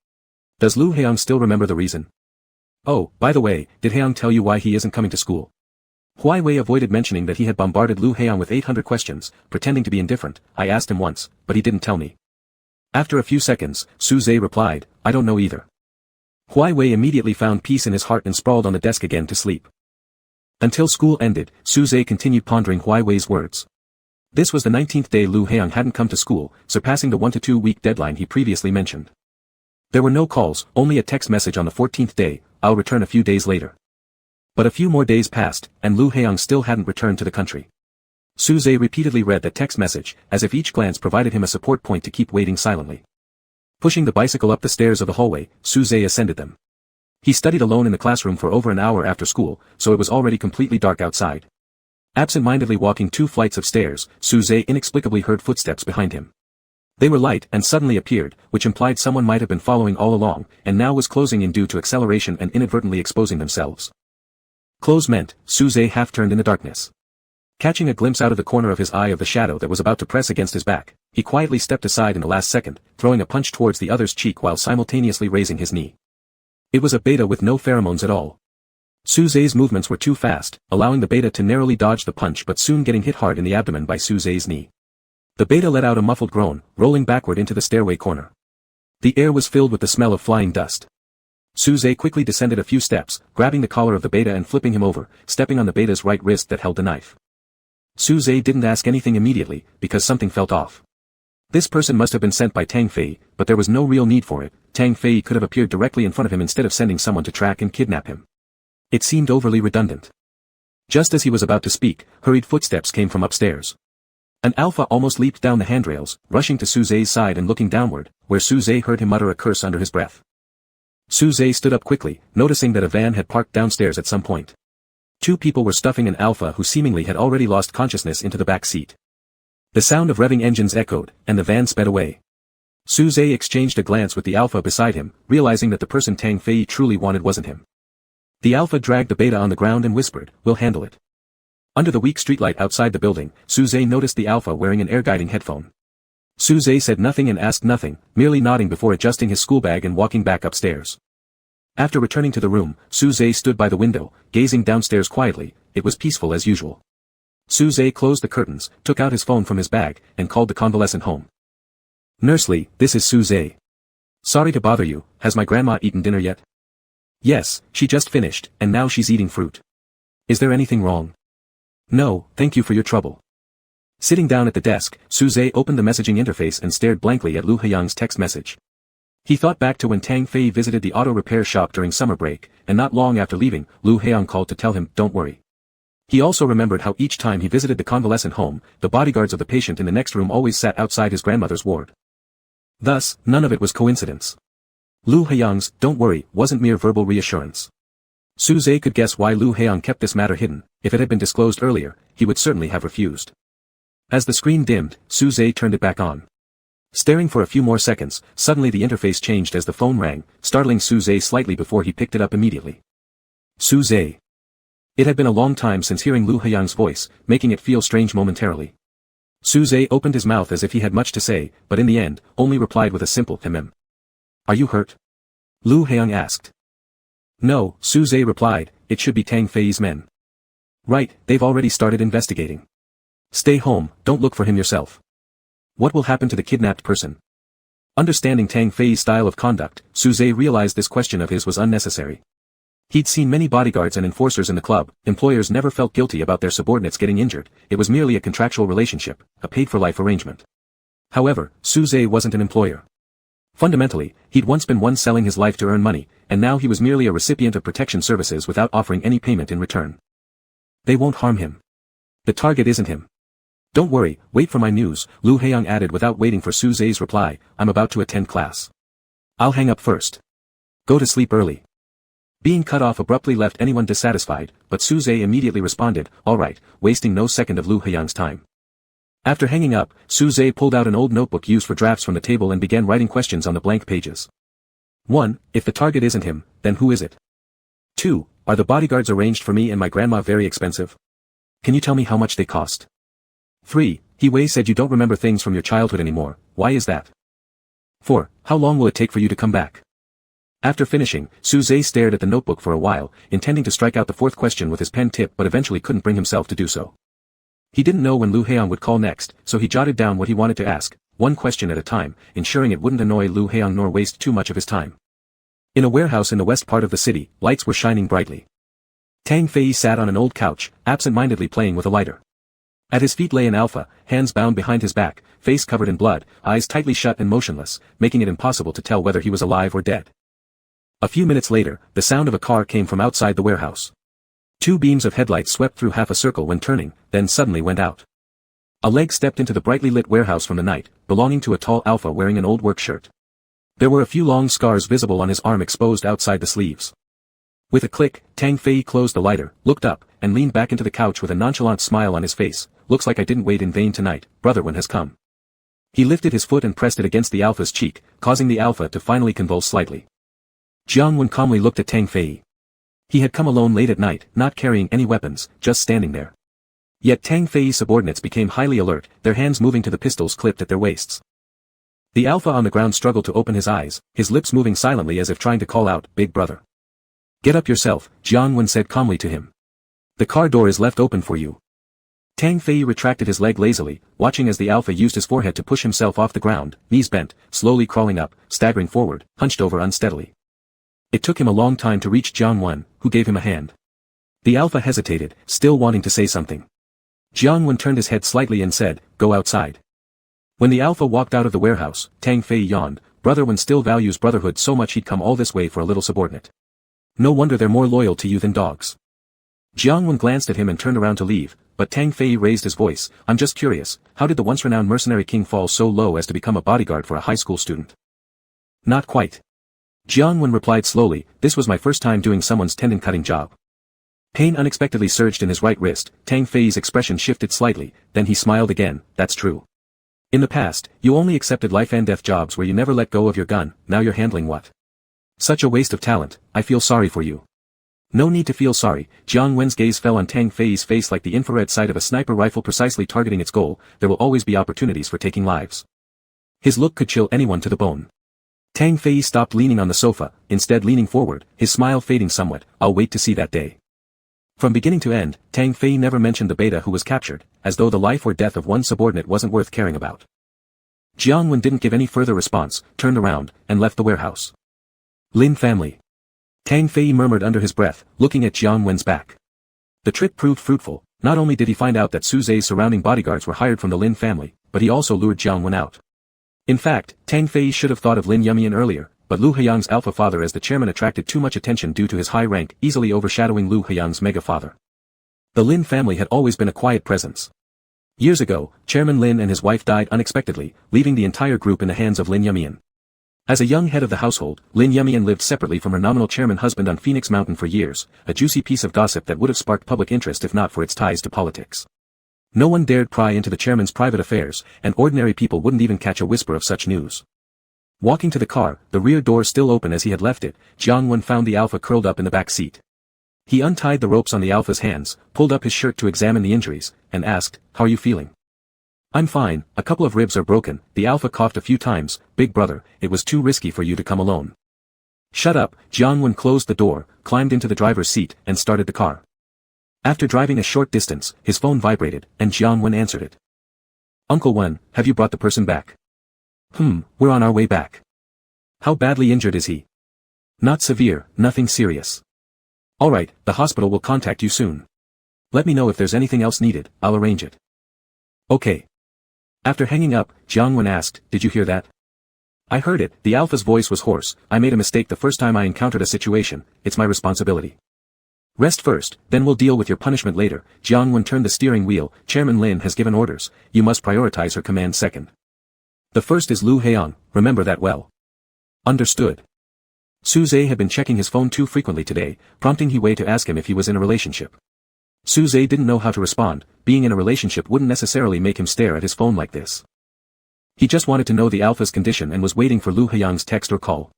[SPEAKER 1] Does Lu Haeyoung still remember the reason? Oh, by the way, did Haeyoung tell you why he isn't coming to school? Huai-wei avoided mentioning that he had bombarded Lu Haeyoung with 800 questions, pretending to be indifferent. I asked him once, but he didn't tell me. After a few seconds, Suze replied, I don't know either. Huai-wei immediately found peace in his heart and sprawled on the desk again to sleep. Until school ended, Suze continued pondering Huai-wei's words. This was the 19th day Lu Haeyoung hadn't come to school, surpassing the 1 to 2 week deadline he previously mentioned. There were no calls, only a text message on the 14th day, I'll return a few days later. But a few more days passed, and Lu Haeyoung still hadn't returned to the country. Suze repeatedly read the text message, as if each glance provided him a support point to keep waiting silently. Pushing the bicycle up the stairs of the hallway, Suze ascended them. He studied alone in the classroom for over an hour after school, so it was already completely dark outside. Absent-mindedly walking 2 flights of stairs, Suze inexplicably heard footsteps behind him. They were light and suddenly appeared, which implied someone might have been following all along, and now was closing in due to acceleration and inadvertently exposing themselves. Close meant, Suze half-turned in the darkness. Catching a glimpse out of the corner of his eye of the shadow that was about to press against his back, he quietly stepped aside in the last second, throwing a punch towards the other's cheek while simultaneously raising his knee. It was a beta with no pheromones at all. Suze's movements were too fast, allowing the beta to narrowly dodge the punch but soon getting hit hard in the abdomen by Suze's knee. The beta let out a muffled groan, rolling backward into the stairway corner. The air was filled with the smell of flying dust. Suze quickly descended a few steps, grabbing the collar of the beta and flipping him over, stepping on the beta's right wrist that held the knife. Suze didn't ask anything immediately, because something felt off. This person must have been sent by Tang Fei, but there was no real need for it. Tang Fei could have appeared directly in front of him instead of sending someone to track and kidnap him. It seemed overly redundant. Just as he was about to speak, hurried footsteps came from upstairs. An alpha almost leaped down the handrails, rushing to Suze's side and looking downward, where Suze heard him mutter a curse under his breath. Suze stood up quickly, noticing that a van had parked downstairs at some point. 2 people were stuffing an alpha who seemingly had already lost consciousness into the back seat. The sound of revving engines echoed, and the van sped away. Su Zhe exchanged a glance with the Alpha beside him, realizing that the person Tang Fei truly wanted wasn't him. The Alpha dragged the Beta on the ground and whispered, "We'll handle it." Under the weak streetlight outside the building, Su Zhe noticed the Alpha wearing an air-guiding headphone. Su Zhe said nothing and asked nothing, merely nodding before adjusting his school bag and walking back upstairs. After returning to the room, Su Zhe stood by the window, gazing downstairs quietly. It was peaceful as usual. Su Zhe closed the curtains, took out his phone from his bag, and called the convalescent home. "Nurse Lee, this is Su Zhe. Sorry to bother you, has my grandma eaten dinner yet?" "Yes, she just finished, and now she's eating fruit. Is there anything wrong?" "No, thank you for your trouble." Sitting down at the desk, Su Zhe opened the messaging interface and stared blankly at Lu Heyang's text message. He thought back to when Tang Fei visited the auto repair shop during summer break, and not long after leaving, Lu Heyang called to tell him, "Don't worry." He also remembered how each time he visited the convalescent home, the bodyguards of the patient in the next room always sat outside his grandmother's ward. Thus, none of it was coincidence. Lu Heyang's "don't worry" wasn't mere verbal reassurance. Su Zhe could guess why Lu Heyang kept this matter hidden. If it had been disclosed earlier, he would certainly have refused. As the screen dimmed, Su Zhe turned it back on. Staring for a few more seconds, suddenly the interface changed as the phone rang, startling Su Zhe slightly before he picked it up immediately. Su Zhe. It had been a long time since hearing Lu Heyang's voice, making it feel strange momentarily. Su Zhe opened his mouth as if he had much to say, but in the end, only replied with a simple "hmm." "Are you hurt?" Lu Heyang asked. "No," Su Zhe replied, "it should be Tang Fei's men." "Right, they've already started investigating. Stay home, don't look for him yourself." "What will happen to the kidnapped person?" Understanding Tang Fei's style of conduct, Su Zhe realized this question of his was unnecessary. He'd seen many bodyguards and enforcers in the club. Employers never felt guilty about their subordinates getting injured. It was merely a contractual relationship, a paid-for-life arrangement. However, Su Zhe wasn't an employer. Fundamentally, he'd once been one selling his life to earn money, and now he was merely a recipient of protection services without offering any payment in return. They won't harm him. The target isn't him. "Don't worry, wait for my news," Lu Heyang added without waiting for Su Zhe's reply. "I'm about to attend class. I'll hang up first. Go to sleep early." Being cut off abruptly left anyone dissatisfied, but Su Zhe immediately responded, "All right," wasting no second of Lu Heyang's time. After hanging up, Su Zhe pulled out an old notebook used for drafts from the table and began writing questions on the blank pages. 1. If the target isn't him, then who is it? 2. Are the bodyguards arranged for me and my grandma very expensive? Can you tell me how much they cost? 3. He Wei said you don't remember things from your childhood anymore. Why is that? 4. How long will it take for you to come back? After finishing, Su Zhe stared at the notebook for a while, intending to strike out the fourth question with his pen tip but eventually couldn't bring himself to do so. He didn't know when Lu Heyang would call next, so he jotted down what he wanted to ask, one question at a time, ensuring it wouldn't annoy Lu Heyang nor waste too much of his time. In a warehouse in the west part of the city, lights were shining brightly. Tang Fei sat on an old couch, absent-mindedly playing with a lighter. At his feet lay an Alpha, hands bound behind his back, face covered in blood, eyes tightly shut and motionless, making it impossible to tell whether he was alive or dead. A few minutes later, the sound of a car came from outside the warehouse. 2 beams of headlights swept through half a circle when turning, then suddenly went out. A leg stepped into the brightly lit warehouse from the night, belonging to a tall Alpha wearing an old work shirt. There were a few long scars visible on his arm exposed outside the sleeves. With a click, Tang Fei closed the lighter, looked up, and leaned back into the couch with a nonchalant smile on his face. "Looks like I didn't wait in vain tonight, brother one has come." He lifted his foot and pressed it against the Alpha's cheek, causing the Alpha to finally convulse slightly. Jiang Wen calmly looked at Tang Fei. He had come alone late at night, not carrying any weapons, just standing there. Yet Tang Fei's subordinates became highly alert, their hands moving to the pistols clipped at their waists. The Alpha on the ground struggled to open his eyes, his lips moving silently as if trying to call out, "Big brother." "Get up yourself," Jiang Wen said calmly to him. "The car door is left open for you." Tang Fei retracted his leg lazily, watching as the Alpha used his forehead to push himself off the ground, knees bent, slowly crawling up, staggering forward, hunched over unsteadily. It took him a long time to reach Jiang Wen, who gave him a hand. The Alpha hesitated, still wanting to say something. Jiang Wen turned his head slightly and said, "Go outside." When the Alpha walked out of the warehouse, Tang Fei yawned. Brother Wen still values brotherhood so much he'd come all this way for a little subordinate. No wonder they're more loyal to you than dogs. Jiang Wen glanced at him and turned around to leave, but Tang Fei raised his voice. "I'm just curious, how did the once-renowned mercenary king fall so low as to become a bodyguard for a high school student?" "Not quite." Jiang Wen replied slowly, "This was my first time doing someone's tendon-cutting job. Pain unexpectedly surged in his right wrist. Tang Fei's expression shifted slightly, then he smiled again. That's true. In the past, you only accepted life and death jobs where you never let go of your gun, now you're handling what? Such a waste of talent, I feel sorry for you. No need to feel sorry. Jiang Wen's gaze fell on Tang Fei's face like the infrared sight of a sniper rifle precisely targeting its goal. There will always be opportunities for taking lives. His look could chill anyone to the bone. Tang Fei stopped leaning on the sofa, instead leaning forward, his smile fading somewhat. I'll wait to see that day. From beginning to end, Tang Fei never mentioned the beta who was captured, as though the life or death of one subordinate wasn't worth caring about. Jiang Wen didn't give any further response, turned around, and left the warehouse. Lin family. Tang Fei murmured under his breath, looking at Jiang Wen's back. The trip proved fruitful. Not only did he find out that Su Zhe's surrounding bodyguards were hired from the Lin family, but he also lured Jiang Wen out. In fact, Tang Fei should have thought of Lin Yumian earlier, but Lu Haiyang's alpha father as the chairman attracted too much attention due to his high rank, easily overshadowing Lu Haiyang's mega father. The Lin family had always been a quiet presence. Years ago, Chairman Lin and his wife died unexpectedly, leaving the entire group in the hands of Lin Yumian. As a young head of the household, Lin Yumian lived separately from her nominal chairman husband on Phoenix Mountain for years, a juicy piece of gossip that would have sparked public interest if not for its ties to politics. No one dared pry into the chairman's private affairs, and ordinary people wouldn't even catch a whisper of such news. Walking to the car, the rear door still open as he had left it, Jiang Wen found the alpha curled up in the back seat. He untied the ropes on the alpha's hands, pulled up his shirt to examine the injuries, and asked, "How are you feeling?" "I'm fine, a couple of ribs are broken." The alpha coughed a few times. "Big brother, it was too risky for you to come alone." "Shut up." Jiang Wen closed the door, climbed into the driver's seat, and started the car. After driving a short distance, his phone vibrated, and Jiang Wen answered it. "Uncle Wen, have you brought the person back?" We're on our way back." "How badly injured is he?" "Not severe, nothing serious." "Alright, the hospital will contact you soon. Let me know if there's anything else needed, I'll arrange it." "Okay." After hanging up, Jiang Wen asked, "Did you hear that?" "I heard it." The alpha's voice was hoarse. "I made a mistake the first time I encountered a situation, it's my responsibility. Rest first, then we'll deal with your punishment later." Jiang Wen turned the steering wheel. "Chairman Lin has given orders, you must prioritize her command second. The first is Lu Haiyang, remember that well." "Understood." Su Zhe had been checking his phone too frequently today, prompting He Wei to ask him if he was in a relationship. Su Zhe didn't know how to respond. Being in a relationship wouldn't necessarily make him stare at his phone like this. He just wanted to know the alpha's condition and was waiting for Lu Haiyang's text or call.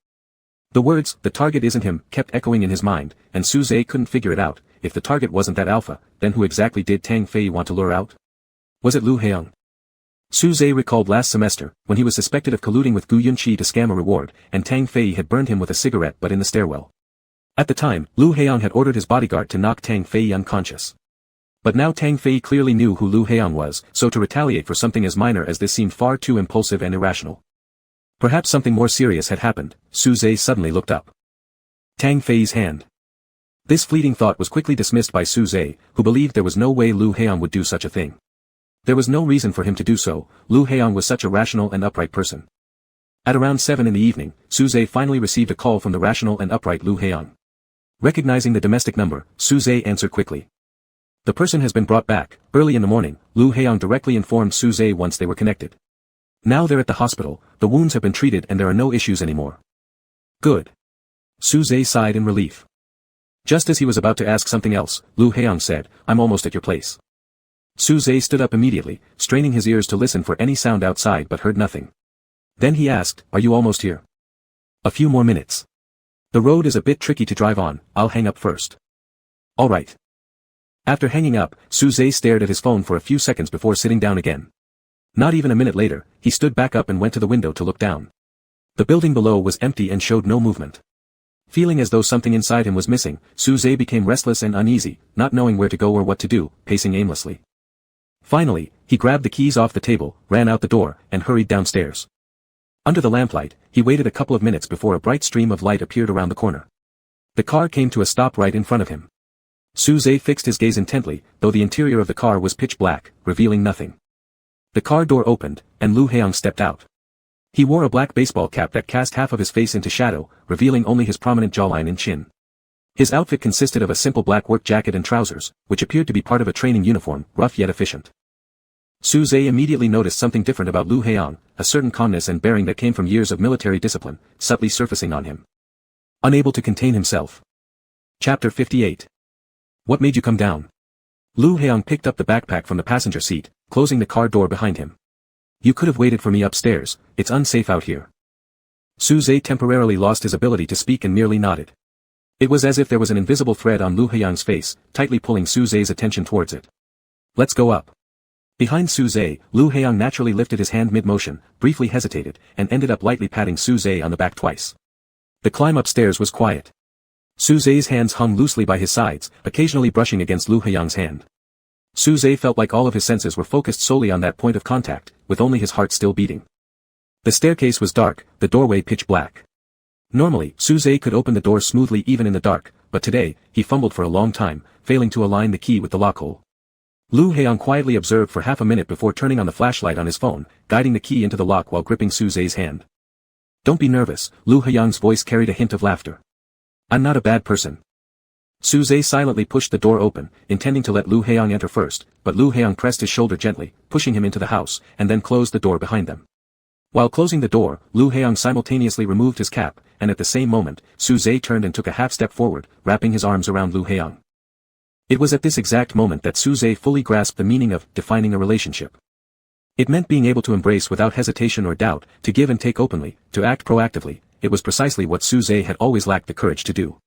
[SPEAKER 1] The words, "the target isn't him," kept echoing in his mind, and Su Zhe couldn't figure it out. If the target wasn't that alpha, then who exactly did Tang Fei want to lure out? Was it Lu Haiyang? Su Zhe recalled last semester, when he was suspected of colluding with Gu Yunqi to scam a reward, and Tang Fei had burned him with a cigarette but in the stairwell. At the time, Lu Haiyang had ordered his bodyguard to knock Tang Fei unconscious. But now Tang Fei clearly knew who Lu Haiyang was, so to retaliate for something as minor as this seemed far too impulsive and irrational. Perhaps something more serious had happened. Su Zhe suddenly looked up. Tang Fei's hand. This fleeting thought was quickly dismissed by Su Zhe, who believed there was no way Lu Haiyang would do such a thing. There was no reason for him to do so. Lu Haiyang was such a rational and upright person. At around 7 in the evening, Su Zhe finally received a call from the rational and upright Lu Haiyang. Recognizing the domestic number, Su Zhe answered quickly. The person has been brought back. Early in the morning, Lu Haiyang directly informed Su Zhe once they were connected. Now they're at the hospital, the wounds have been treated and there are no issues anymore. Good. Su Zhe sighed in relief. Just as he was about to ask something else, Lu Haiyang said, "I'm almost at your place." Su Zhe stood up immediately, straining his ears to listen for any sound outside but heard nothing. Then he asked, "Are you almost here?" "A few more minutes. The road is a bit tricky to drive on, I'll hang up first." "All right." After hanging up, Su Zhe stared at his phone for a few seconds before sitting down again. Not even a minute later, he stood back up and went to the window to look down. The building below was empty and showed no movement. Feeling as though something inside him was missing, Su Zhe became restless and uneasy, not knowing where to go or what to do, pacing aimlessly. Finally, he grabbed the keys off the table, ran out the door, and hurried downstairs. Under the lamplight, he waited a couple of minutes before a bright stream of light appeared around the corner. The car came to a stop right in front of him. Su Zhe fixed his gaze intently, though the interior of the car was pitch black, revealing nothing. The car door opened, and Lu Haiyang stepped out. He wore a black baseball cap that cast half of his face into shadow, revealing only his prominent jawline and chin. His outfit consisted of a simple black work jacket and trousers, which appeared to be part of a training uniform, rough yet efficient. Su Zhe immediately noticed something different about Lu Haiyang, a certain calmness and bearing that came from years of military discipline, subtly surfacing on him. Unable to contain himself. Chapter 58. What made you come down? Lu Heong picked up the backpack from the passenger seat, closing the car door behind him. You could have waited for me upstairs, it's unsafe out here. Su-zhe temporarily lost his ability to speak and merely nodded. It was as if there was an invisible thread on Lu Heong's face, tightly pulling Su-zhe's attention towards it. Let's go up. Behind Su-zhe, Lu Heong naturally lifted his hand mid-motion, briefly hesitated, and ended up lightly patting Su-zhe on the back twice. The climb upstairs was quiet. Su-zhe's hands hung loosely by his sides, occasionally brushing against Lu Heong's hand. Su-zhe felt like all of his senses were focused solely on that point of contact, with only his heart still beating. The staircase was dark, the doorway pitch black. Normally, Su-zhe could open the door smoothly even in the dark, but today, he fumbled for a long time, failing to align the key with the lock hole. Lu Heong quietly observed for half a minute before turning on the flashlight on his phone, guiding the key into the lock while gripping Su-zhe's hand. Don't be nervous, Lu Heong's voice carried a hint of laughter. I'm not a bad person. Su-zhe silently pushed the door open, intending to let Lu Heong enter first, but Lu Heong pressed his shoulder gently, pushing him into the house, and then closed the door behind them. While closing the door, Lu Heong simultaneously removed his cap, and at the same moment, Su-zhe turned and took a half step forward, wrapping his arms around Lu Heong. It was at this exact moment that Su-zhe fully grasped the meaning of defining a relationship. It meant being able to embrace without hesitation or doubt, to give and take openly, to act proactively. It was precisely what Su-zhe had always lacked the courage to do.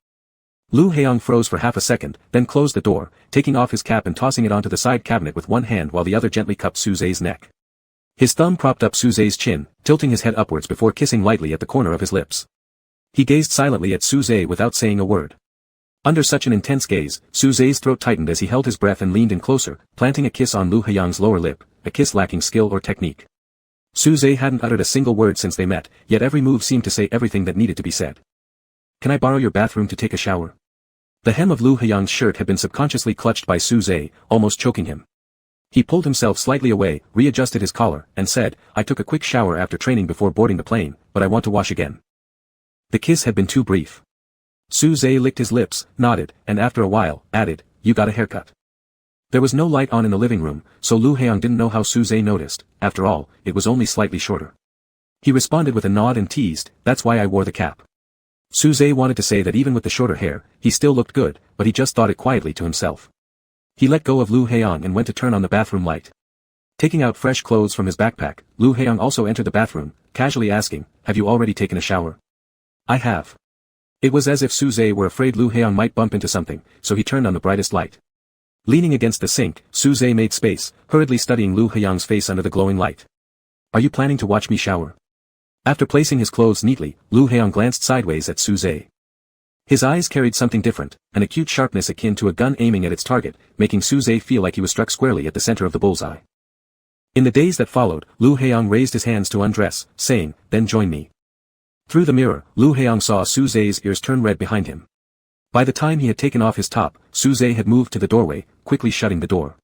[SPEAKER 1] Lu Heong froze for half a second, then closed the door, taking off his cap and tossing it onto the side cabinet with one hand while the other gently cupped Su-zhe's neck. His thumb propped up Su-zhe's chin, tilting his head upwards before kissing lightly at the corner of his lips. He gazed silently at Su-zhe without saying a word. Under such an intense gaze, Su-zhe's throat tightened as he held his breath and leaned in closer, planting a kiss on Lu Heong's lower lip, a kiss lacking skill or technique. Su-zhe hadn't uttered a single word since they met, yet every move seemed to say everything that needed to be said. Can I borrow your bathroom to take a shower? The hem of Lu Heong's shirt had been subconsciously clutched by Su-zhe, almost choking him. He pulled himself slightly away, readjusted his collar, and said, I took a quick shower after training before boarding the plane, but I want to wash again. The kiss had been too brief. Su-zhe licked his lips, nodded, and after a while, added, You got a haircut. There was no light on in the living room, so Lu Heong didn't know how Su-zhe noticed. After all, it was only slightly shorter. He responded with a nod and teased, That's why I wore the cap. Su-zhe wanted to say that even with the shorter hair, he still looked good, but he just thought it quietly to himself. He let go of Lu Heong and went to turn on the bathroom light. Taking out fresh clothes from his backpack, Lu Heong also entered the bathroom, casually asking, Have you already taken a shower? I have. It was as if Su-zhe were afraid Lu Heong might bump into something, so he turned on the brightest light. Leaning against the sink, Su-zhe made space, hurriedly studying Lu Heong's face under the glowing light. Are you planning to watch me shower? After placing his clothes neatly, Lu Heong glanced sideways at Su-zhe. His eyes carried something different, an acute sharpness akin to a gun aiming at its target, making Su-zhe feel like he was struck squarely at the center of the bullseye. In the days that followed, Lu Heong raised his hands to undress, saying, Then join me. Through the mirror, Lu Heong saw Su-zhe's ears turn red behind him. By the time he had taken off his top, Su-zhe had moved to the doorway, quickly shutting the door.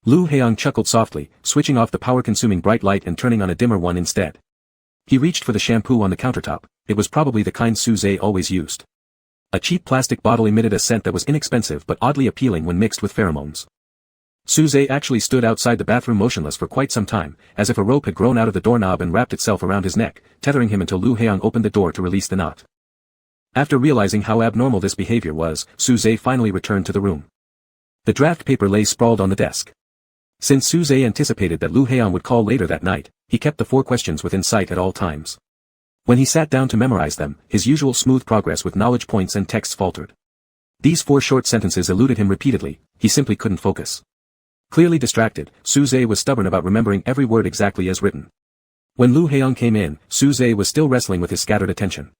[SPEAKER 1] Lu Heong chuckled softly, switching off the power-consuming bright light and turning on a dimmer one instead. He reached for the shampoo on the countertop. It was probably the kind Su-zhe always used. A cheap plastic bottle emitted a scent that was inexpensive but oddly appealing when mixed with pheromones. Su-zhe actually stood outside the bathroom motionless for quite some time, as if a rope had grown out of the doorknob and wrapped itself around his neck, tethering him until Lu Heong opened the door to release the knot. After realizing how abnormal this behavior was, Su-zhe finally returned to the room. The draft paper lay sprawled on the desk. Since Su-zhe anticipated that Lu Heong would call later that night, he kept the 4 questions within sight at all times. When he sat down to memorize them, his usual smooth progress with knowledge points and texts faltered. These 4 short sentences eluded him repeatedly, he simply couldn't focus. Clearly distracted, Su-zhe was stubborn about remembering every word exactly as written. When Lu Heong came in, Su-zhe was still wrestling with his scattered attention.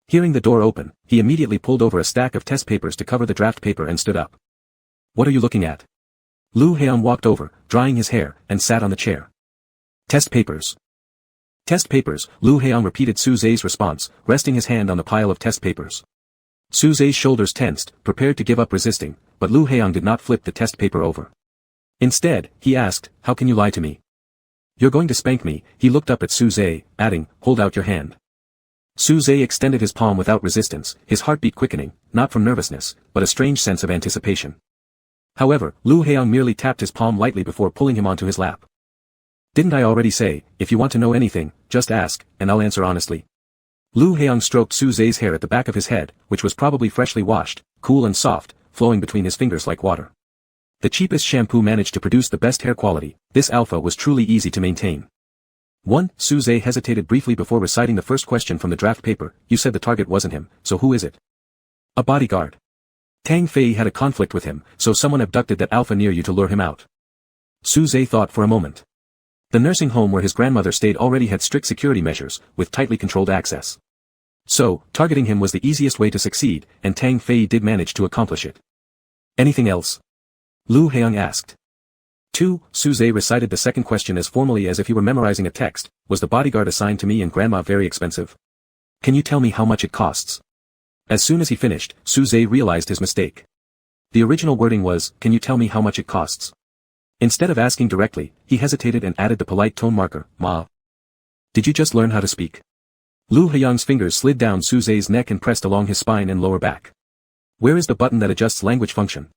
[SPEAKER 1] Hearing the door open, he immediately pulled over a stack of test papers to cover the draft paper and stood up. What are you looking at? Lu Heong walked over, drying his hair, and sat on the chair. Test papers. Test papers, Lu Heong repeated Su-zhe's response, resting his hand on the pile of test papers. Su-zhe's shoulders tensed, prepared to give up resisting, but Lu Heong did not flip the test paper over. Instead, he asked, How can you lie to me? You're going to spank me. He looked up at Su-zhe, adding, Hold out your hand. Su-zhe extended his palm without resistance, his heartbeat quickening, not from nervousness, but a strange sense of anticipation. However, Lu Heong merely tapped his palm lightly before pulling him onto his lap. Didn't I already say, if you want to know anything, just ask, and I'll answer honestly. Lu Heong stroked Su-zhe's hair at the back of his head, which was probably freshly washed, cool and soft, flowing between his fingers like water. The cheapest shampoo managed to produce the best hair quality. This alpha was truly easy to maintain. 1. Suze hesitated briefly before reciting the first question from the draft paper. You said the target wasn't him, so who is it? A bodyguard. Tang Fei had a conflict with him, so someone abducted that alpha near you to lure him out. Suze thought for a moment. The nursing home where his grandmother stayed already had strict security measures, with tightly controlled access. So, targeting him was the easiest way to succeed, and Tang Fei did manage to accomplish it. Anything else? Lu Heong asked. 2. Suze recited the second question as formally as if he were memorizing a text. Was the bodyguard assigned to me and grandma very expensive? Can you tell me how much it costs? As soon as he finished, Suze realized his mistake. The original wording was, can you tell me how much it costs? Instead of asking directly, he hesitated and added the polite tone marker, Ma. Did you just learn how to speak? Lu Heong's fingers slid down Suze's neck and pressed along his spine and lower back. Where is the button that adjusts language function?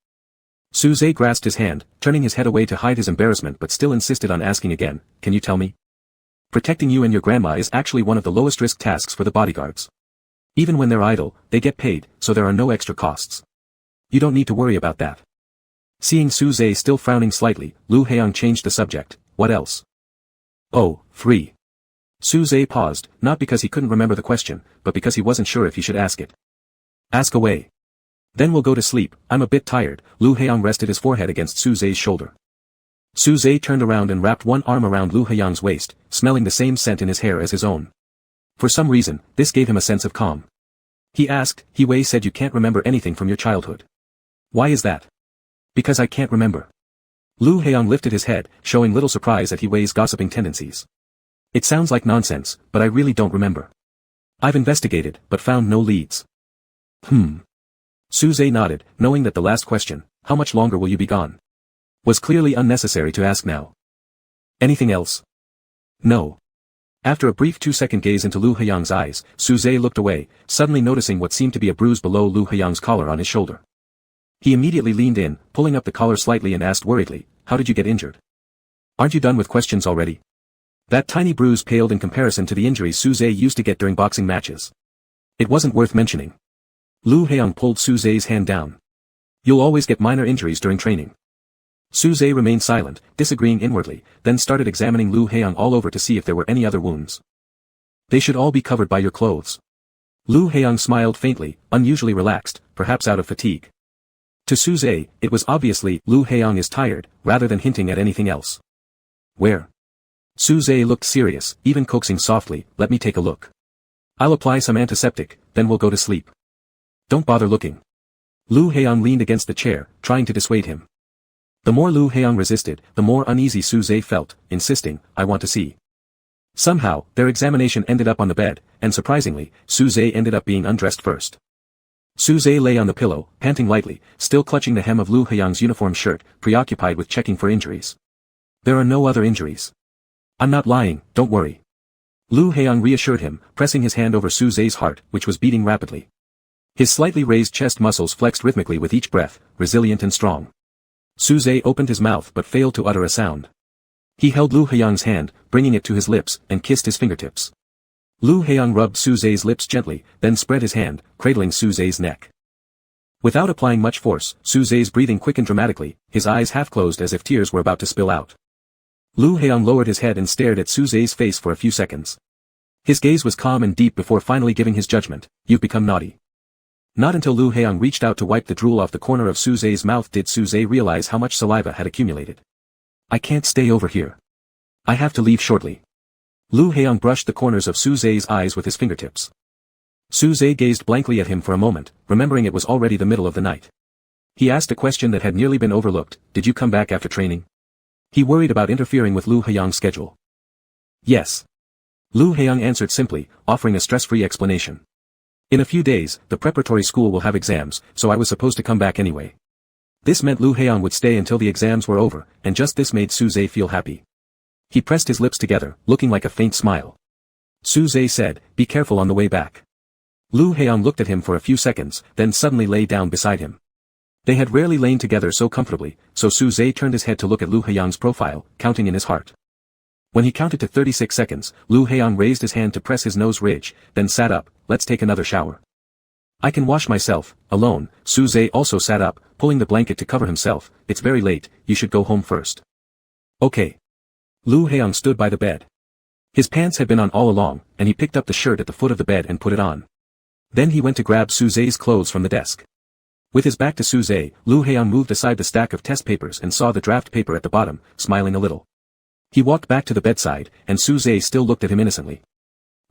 [SPEAKER 1] Suze grasped his hand, turning his head away to hide his embarrassment but still insisted on asking again, can you tell me? Protecting you and your grandma is actually one of the lowest risk tasks for the bodyguards. Even when they're idle, they get paid, so there are no extra costs. You don't need to worry about that. Seeing Suze still frowning slightly, Lu Heong changed the subject. What else? Oh, 3. Suze paused, not because he couldn't remember the question, but because he wasn't sure if he should ask it. Ask away. Then we'll go to sleep. I'm a bit tired. Lu Heong rested his forehead against Suze's shoulder. Suze turned around and wrapped one arm around Lu Heong's waist, smelling the same scent in his hair as his own. For some reason, this gave him a sense of calm. He asked, He Wei said you can't remember anything from your childhood. Why is that? Because I can't remember. Lu Heong lifted his head, showing little surprise at He Wei's gossiping tendencies. It sounds like nonsense, but I really don't remember. I've investigated, but found no leads. Suze nodded, knowing that the last question, how much longer will you be gone? Was clearly unnecessary to ask now. Anything else? No. After a brief 2-second gaze into Lu Heong's eyes, Suze looked away, suddenly noticing what seemed to be a bruise below Lu Heong's collar on his shoulder. He immediately leaned in, pulling up the collar slightly and asked worriedly, how did you get injured? Aren't you done with questions already? That tiny bruise paled in comparison to the injuries Suze used to get during boxing matches. It wasn't worth mentioning. Lu Heong pulled Suze's hand down. You'll always get minor injuries during training. Suze remained silent, disagreeing inwardly, then started examining Lu Heong all over to see if there were any other wounds. They should all be covered by your clothes. Lu Heong smiled faintly, unusually relaxed, perhaps out of fatigue. To Suze, it was obviously, Lu Heong is tired, rather than hinting at anything else. Where? Suze looked serious, even coaxing softly, let me take a look. I'll apply some antiseptic, then we'll go to sleep. Don't bother looking. Lu Heong leaned against the chair, trying to dissuade him. The more Lu Heong resisted, the more uneasy Suze felt, insisting, I want to see. Somehow, their examination ended up on the bed, and surprisingly, Suze ended up being undressed first. Suze lay on the pillow, panting lightly, still clutching the hem of Lu Heong's uniform shirt, preoccupied with checking for injuries. There are no other injuries. I'm not lying, don't worry. Lu Heong reassured him, pressing his hand over Suze's heart, which was beating rapidly. His slightly raised chest muscles flexed rhythmically with each breath, resilient and strong. Suze opened his mouth but failed to utter a sound. He held Lu Heong's hand, bringing it to his lips, and kissed his fingertips. Lu Heong rubbed Suze's lips gently, then spread his hand, cradling Suze's neck. Without applying much force, Suze's breathing quickened dramatically, his eyes half closed as if tears were about to spill out. Lu Heong lowered his head and stared at Suze's face for a few seconds. His gaze was calm and deep before finally giving his judgment, you've become naughty. Not until Lu Heong reached out to wipe the drool off the corner of Suze's mouth did Suze realize how much saliva had accumulated. I can't stay over here. I have to leave shortly. Lu Heong brushed the corners of Suze's eyes with his fingertips. Suze gazed blankly at him for a moment, remembering it was already the middle of the night. He asked a question that had nearly been overlooked, did you come back after training? He worried about interfering with Lu Heong's schedule. Yes. Lu Heong answered simply, offering a stress-free explanation. In a few days, the preparatory school will have exams, so I was supposed to come back anyway. This meant Lu Heong would stay until the exams were over, and just this made Suze feel happy. He pressed his lips together, looking like a faint smile. Suze said, be careful on the way back. Lu Heong looked at him for a few seconds, then suddenly lay down beside him. They had rarely lain together so comfortably, so Suze turned his head to look at Lu Heong's profile, counting in his heart. When he counted to 36 seconds, Lu Heong raised his hand to press his nose ridge, then sat up, let's take another shower. I can wash myself, alone. Su-zhe also sat up, pulling the blanket to cover himself. It's very late, you should go home first. Okay. Lu Heong stood by the bed. His pants had been on all along, and he picked up the shirt at the foot of the bed and put it on. Then he went to grab Su-zhe's clothes from the desk. With his back to Su-zhe, Lu Heong moved aside the stack of test papers and saw the draft paper at the bottom, smiling a little. He walked back to the bedside, and Su-zhe still looked at him innocently.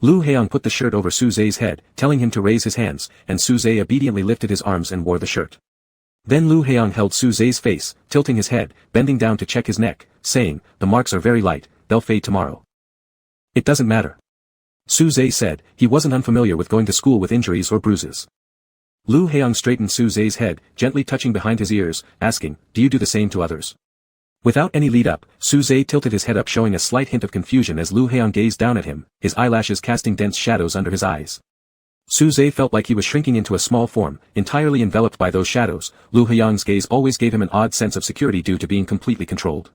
[SPEAKER 1] Lu Heong put the shirt over Su-zhe's head, telling him to raise his hands, and Su-zhe obediently lifted his arms and wore the shirt. Then Lu Heong held Su-zhe's face, tilting his head, bending down to check his neck, saying, "The marks are very light, they'll fade tomorrow." "It doesn't matter." Su-zhe said. He wasn't unfamiliar with going to school with injuries or bruises. Lu Heong straightened Su-zhe's head, gently touching behind his ears, asking, "Do you do the same to others?" Without any lead-up, Su-zhe tilted his head up, showing a slight hint of confusion as Lu Heong gazed down at him, his eyelashes casting dense shadows under his eyes. Su-zhe felt like he was shrinking into a small form, entirely enveloped by those shadows. Lu Heong's gaze always gave him an odd sense of security due to being completely controlled.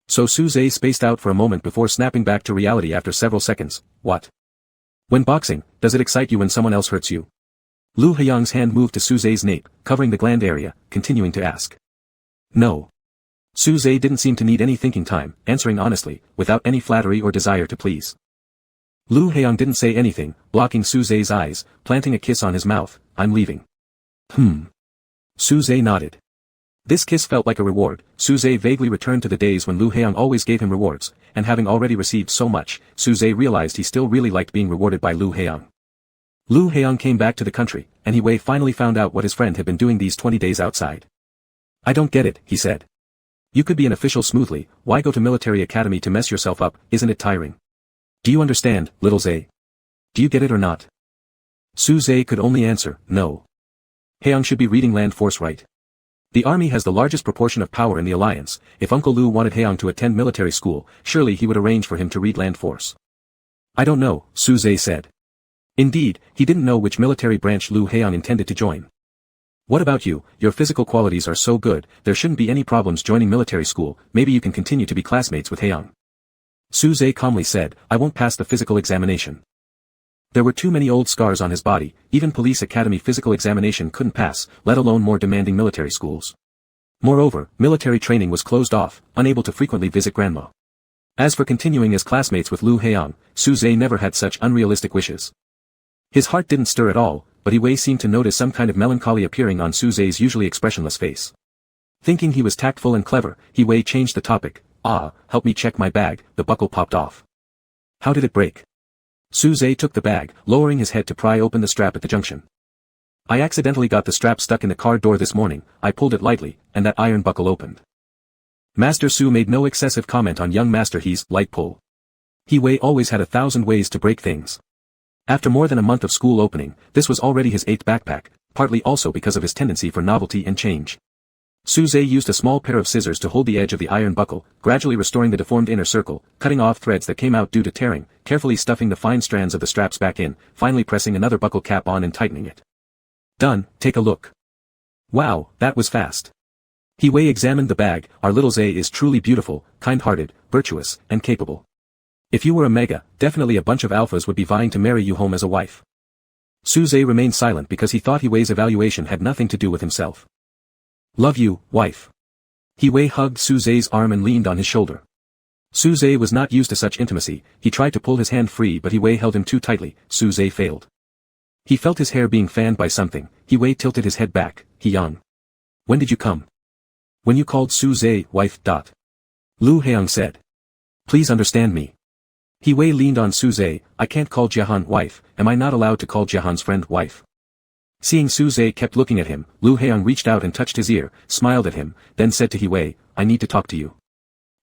[SPEAKER 1] So Su-zhe spaced out for a moment before snapping back to reality after several seconds. "What? When boxing, does it excite you when someone else hurts you?" Lu Heong's hand moved to Su-zhe's nape, covering the gland area, continuing to ask. "No." Su-zhe didn't seem to need any thinking time, answering honestly, without any flattery or desire to please. Lu Heong didn't say anything, blocking Su-zhe's eyes, planting a kiss on his mouth. "I'm leaving." Su-zhe nodded. This kiss felt like a reward. Su-zhe vaguely returned to the days when Lu Heong always gave him rewards, and having already received so much, Su-zhe realized he still really liked being rewarded by Lu Heong. Lu Heong came back to the country, and Wei finally found out what his friend had been doing these 20 days outside. "I don't get it," he said. "You could be an official smoothly, why go to military academy to mess yourself up? Isn't it tiring? Do you understand, little Zhe? Do you get it or not?" Su-zhe could only answer, "No." Heong should be reading Land Force, right? The army has the largest proportion of power in the alliance. If Uncle Lu wanted Heong to attend military school, surely he would arrange for him to read Land Force. "I don't know," Su-zhe said. Indeed, he didn't know which military branch Lu Heong intended to join. "What about you? Your physical qualities are so good, there shouldn't be any problems joining military school. Maybe you can continue to be classmates with Heong." Su-zhe calmly said, "I won't pass the physical examination." There were too many old scars on his body, even police academy physical examination couldn't pass, let alone more demanding military schools. Moreover, military training was closed off, unable to frequently visit grandma. As for continuing as classmates with Lu Heong, Su-zhe never had such unrealistic wishes. His heart didn't stir at all, but Wei seemed to notice some kind of melancholy appearing on Su-zhe's usually expressionless face. Thinking he was tactful and clever, Wei changed the topic. "Help me check my bag." The buckle popped off. "How did it break?" Su-zhe took the bag, lowering his head to pry open the strap at the junction. "I accidentally got the strap stuck in the car door this morning. I pulled it lightly, and that iron buckle opened." Master Su made no excessive comment on young Master He's light pull. Wei always had 1,000 ways to break things. After more than a month of school opening, this was already his 8th backpack, partly also because of his tendency for novelty and change. Su-zhe used a small pair of scissors to hold the edge of the iron buckle, gradually restoring the deformed inner circle, cutting off threads that came out due to tearing, carefully stuffing the fine strands of the straps back in, finally pressing another buckle cap on and tightening it. "Done, take a look." "Wow, that was fast." Wei examined the bag. "Our little Zhe is truly beautiful, kind-hearted, virtuous, and capable. If you were a mega, definitely a bunch of alphas would be vying to marry you home as a wife." Su-zhe remained silent because he thought Wei's evaluation had nothing to do with himself. "Love you, wife." Wei hugged Su-zhe's arm and leaned on his shoulder. Su-zhe was not used to such intimacy. He tried to pull his hand free, but Wei held him too tightly. Su-zhe failed. He felt his hair being fanned by something. Wei tilted his head back. "Young. When did you come?" "When you called Su-zhe, wife. Lu Heong said. "Please understand me." Wei leaned on Su-zhe. "I can't call Jiahan wife. Am I not allowed to call Jiahan's friend wife?" Seeing Su-zhe kept looking at him, Lu Heong reached out and touched his ear, smiled at him, then said to Wei, "I need to talk to you."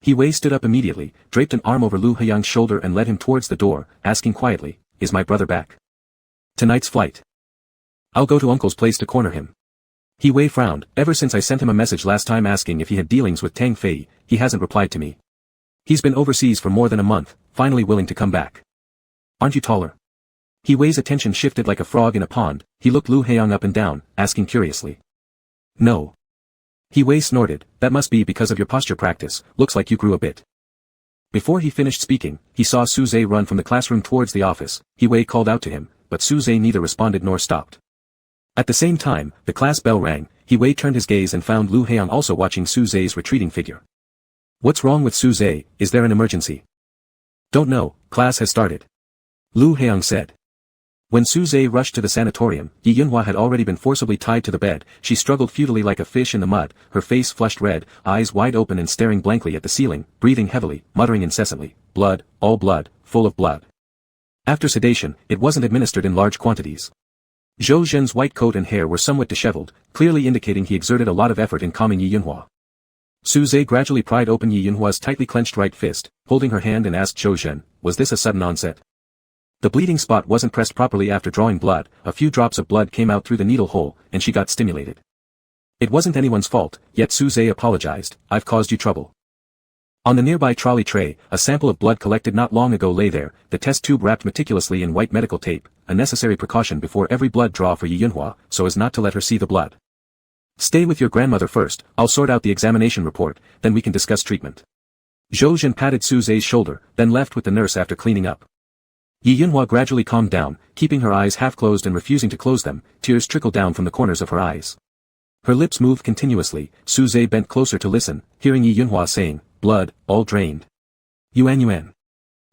[SPEAKER 1] Wei stood up immediately, draped an arm over Lu Heong's shoulder and led him towards the door, asking quietly, "Is my brother back?" "Tonight's flight. I'll go to Uncle's place to corner him." Wei frowned. "Ever since I sent him a message last time asking if he had dealings with Tang Fei, he hasn't replied to me. He's been overseas for more than a month, finally willing to come back. Aren't you taller?" Wei's attention shifted like a frog in a pond. He looked Lu Heong up and down, asking curiously. "No." Wei snorted. "That must be because of your posture practice, looks like you grew a bit." Before he finished speaking, he saw Su-zhe run from the classroom towards the office. Wei called out to him, but Su-zhe neither responded nor stopped. At the same time, the class bell rang. He Wei turned his gaze and found Lu Heong also watching Su Zhe's retreating figure. What's wrong with Su Zhe? Is there an emergency? Don't know, class has started. Lu Heong said. When Su Zhe rushed to the sanatorium, Yi Yunhua had already been forcibly tied to the bed. She struggled futilely like a fish in the mud, her face flushed red, eyes wide open and staring blankly at the ceiling, breathing heavily, muttering incessantly, blood, all blood, full of blood. After sedation, it wasn't administered in large quantities. Zhou Zhen's white coat and hair were somewhat disheveled, clearly indicating he exerted a lot of effort in calming Yi Yunhua. Su Zhe gradually pried open Yi Yunhua's tightly clenched right fist, holding her hand and asked Zhou Zhen, was this a sudden onset? The bleeding spot wasn't pressed properly after drawing blood, a few drops of blood came out through the needle hole, and she got stimulated. It wasn't anyone's fault, yet Su Zhe apologized, I've caused you trouble. On the nearby trolley tray, a sample of blood collected not long ago lay there, the test tube wrapped meticulously in white medical tape, a necessary precaution before every blood draw for Yi Yunhua, so as not to let her see the blood. Stay with your grandmother first, I'll sort out the examination report, then we can discuss treatment. Zhou Zhen patted Su Zhe's shoulder, then left with the nurse after cleaning up. Yi Yunhua gradually calmed down, keeping her eyes half closed and refusing to close them, tears trickled down from the corners of her eyes. Her lips moved continuously, Su Zhe bent closer to listen, hearing Yi Yunhua saying, blood, all drained. Yuan.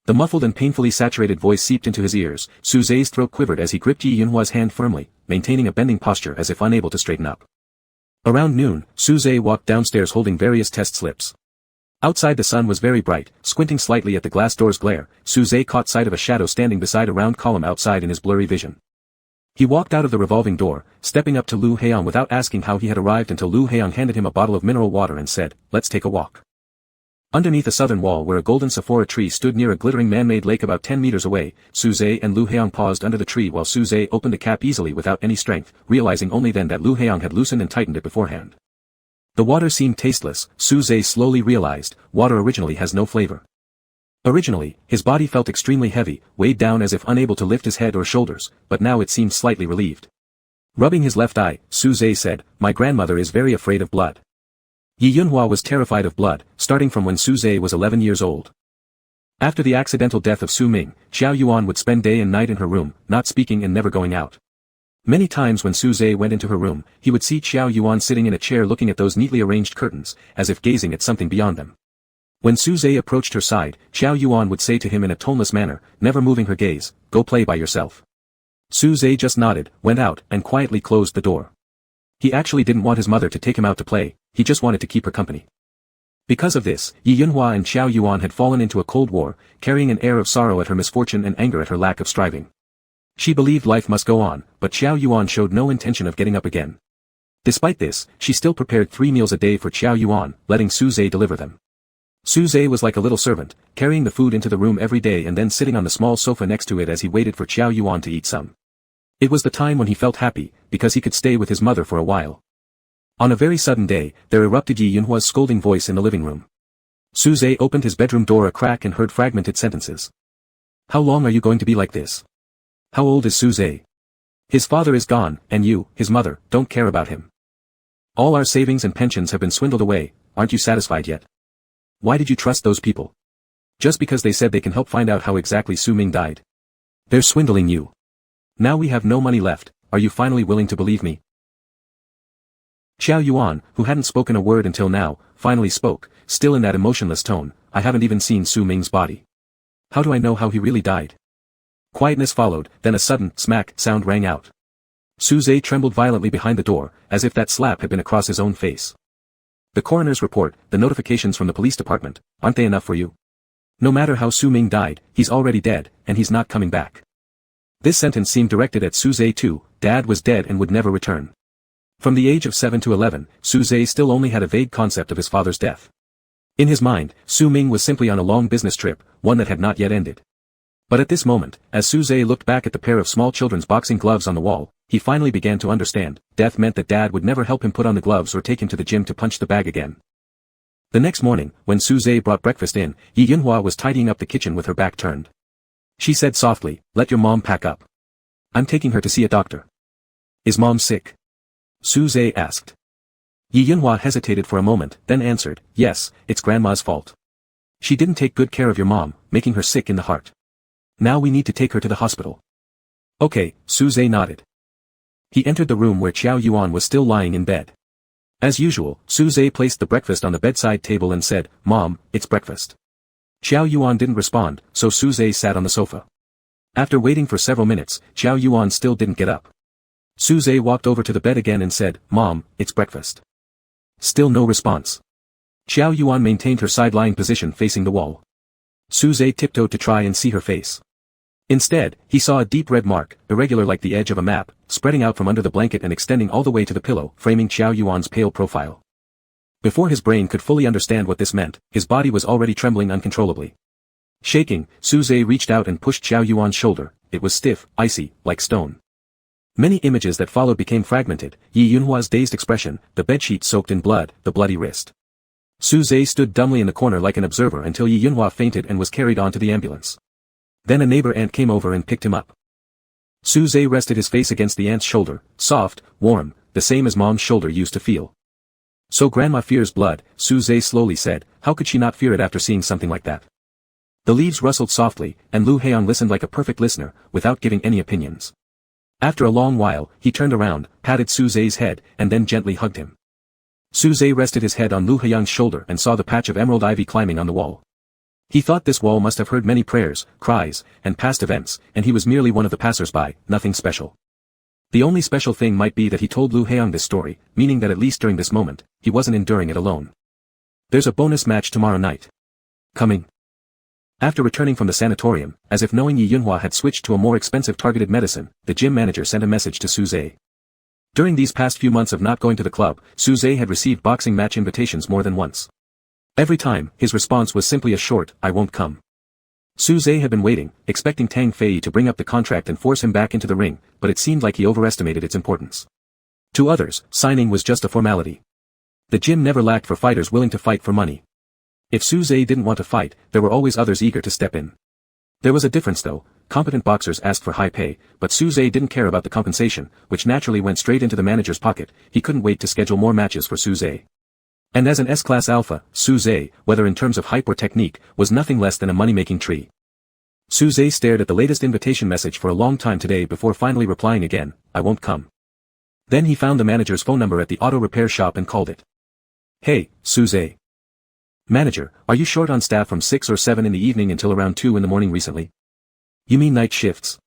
[SPEAKER 1] The muffled and painfully saturated voice seeped into his ears, Su Zhe's throat quivered as he gripped Yi Yunhua's hand firmly, maintaining a bending posture as if unable to straighten up. Around noon, Su Zhe walked downstairs holding various test slips. Outside the sun was very bright, squinting slightly at the glass door's glare, Su Zhe caught sight of a shadow standing beside a round column outside in his blurry vision. He walked out of the revolving door, stepping up to Lu Heong without asking how he had arrived until Lu Heong handed him a bottle of mineral water and said, let's take a walk. Underneath a southern wall where a golden sephora tree stood near a glittering man-made lake about 10 meters away, Su Zhe and Lu Heong paused under the tree while Su Zhe opened the cap easily without any strength, realizing only then that Lu Heong had loosened and tightened it beforehand. The water seemed tasteless, Su Zhe slowly realized, water originally has no flavor. Originally, his body felt extremely heavy, weighed down as if unable to lift his head or shoulders, but now it seemed slightly relieved. Rubbing his left eye, Su Zhe said, my grandmother is very afraid of blood. Yi Yunhua was terrified of blood, starting from when Su Zhe was 11 years old. After the accidental death of Su Ming, Xiao Yuan would spend day and night in her room, not speaking and never going out. Many times when Su Zhe went into her room, he would see Xiao Yuan sitting in a chair looking at those neatly arranged curtains, as if gazing at something beyond them. When Su Zhe approached her side, Xiao Yuan would say to him in a toneless manner, never moving her gaze, go play by yourself. Su Zhe just nodded, went out, and quietly closed the door. He actually didn't want his mother to take him out to play, he just wanted to keep her company. Because of this, Yi Yunhua and Xiao Yuan had fallen into a cold war, carrying an air of sorrow at her misfortune and anger at her lack of striving. She believed life must go on, but Xiao Yuan showed no intention of getting up again. Despite this, she still prepared 3 meals a day for Xiao Yuan, letting Su Zhe deliver them. Su Zhe was like a little servant, carrying the food into the room every day and then sitting on the small sofa next to it as he waited for Xiao Yuan to eat some. It was the time when he felt happy, because he could stay with his mother for a while. On a very sudden day, there erupted Yi Yunhua's scolding voice in the living room. Su Zhe opened his bedroom door a crack and heard fragmented sentences. How long are you going to be like this? How old is Su Zhe? His father is gone, and you, his mother, don't care about him. All our savings and pensions have been swindled away, aren't you satisfied yet? Why did you trust those people? Just because they said they can help find out how exactly Su Ming died. They're swindling you. Now we have no money left, are you finally willing to believe me? Xiao Yuan, who hadn't spoken a word until now, finally spoke, still in that emotionless tone, I haven't even seen Su Ming's body. How do I know how he really died? Quietness followed, then a sudden, smack, sound rang out. Su Zhe trembled violently behind the door, as if that slap had been across his own face. The coroner's report, the notifications from the police department, aren't they enough for you? No matter how Su Ming died, he's already dead, and he's not coming back. This sentence seemed directed at Su Zhe too, Dad was dead and would never return. From the age of 7 to 11, Su Zhe still only had a vague concept of his father's death. In his mind, Su Ming was simply on a long business trip, one that had not yet ended. But at this moment, as Su Zhe looked back at the pair of small children's boxing gloves on the wall, he finally began to understand, death meant that Dad would never help him put on the gloves or take him to the gym to punch the bag again. The next morning, when Su Zhe brought breakfast in, Yi Yunhua was tidying up the kitchen with her back turned. She said softly, let your mom pack up. I'm taking her to see a doctor. Is mom sick? Su Zhe asked. Yi Yunhua hesitated for a moment, then answered, yes, it's grandma's fault. She didn't take good care of your mom, making her sick in the heart. Now we need to take her to the hospital. Okay, Su Zhe nodded. He entered the room where Qiao Yuan was still lying in bed. As usual, Su Zhe placed the breakfast on the bedside table and said, "Mom, it's breakfast." Qiao Yuan didn't respond, so Su Zhe sat on the sofa. After waiting for several minutes, Qiao Yuan still didn't get up. Su Zhe walked over to the bed again and said, "Mom, it's breakfast." Still no response. Qiao Yuan maintained her side-lying position facing the wall. Su Zhe tiptoed to try and see her face. Instead, he saw a deep red mark, irregular like the edge of a map, spreading out from under the blanket and extending all the way to the pillow, framing Qiao Yuan's pale profile. Before his brain could fully understand what this meant, his body was already trembling uncontrollably. Shaking, Su Zhe reached out and pushed Qiao Yuan's shoulder. It was stiff, icy, like stone. Many images that followed became fragmented, Yi Yunhua's dazed expression, the bedsheet soaked in blood, the bloody wrist. Su Zhe stood dumbly in the corner like an observer until Yi Yunhua fainted and was carried onto the ambulance. Then a neighbor ant came over and picked him up. Su Zhe rested his face against the ant's shoulder, soft, warm, the same as Mom's shoulder used to feel. "So Grandma fears blood," Su Zhe slowly said. How could she not fear it after seeing something like that? The leaves rustled softly, and Lu Heiyang listened like a perfect listener, without giving any opinions. After a long while, he turned around, patted Su Zhe's head, and then gently hugged him. Su Zhe rested his head on Lu Heiyang's shoulder and saw the patch of emerald ivy climbing on the wall. He thought this wall must have heard many prayers, cries, and past events, and he was merely one of the passers-by, nothing special. The only special thing might be that he told Lu Heiyang this story, meaning that at least during this moment, he wasn't enduring it alone. "There's a bonus match tomorrow night. Coming." After returning from the sanatorium, as if knowing Yi Yunhua had switched to a more expensive targeted medicine, the gym manager sent a message to Su Zhe. During these past few months of not going to the club, Su Zhe had received boxing match invitations more than once. Every time, his response was simply a short, "I won't come." Su Zhe had been waiting, expecting Tang Fei to bring up the contract and force him back into the ring, but it seemed like he overestimated its importance. To others, signing was just a formality. The gym never lacked for fighters willing to fight for money. If Su Zhe didn't want to fight, there were always others eager to step in. There was a difference though. Competent boxers asked for high pay, but Su Zhe didn't care about the compensation, which naturally went straight into the manager's pocket. He couldn't wait to schedule more matches for Su Zhe. And as an S-class alpha, Su Zhe, whether in terms of hype or technique, was nothing less than a money-making tree. Su Zhe stared at the latest invitation message for a long time today before finally replying again, "I won't come." Then he found the manager's phone number at the auto repair shop and called it. "Hey, Su Zhe. Manager, are you short on staff from 6 or 7 in the evening until around 2 in the morning recently? You mean night shifts?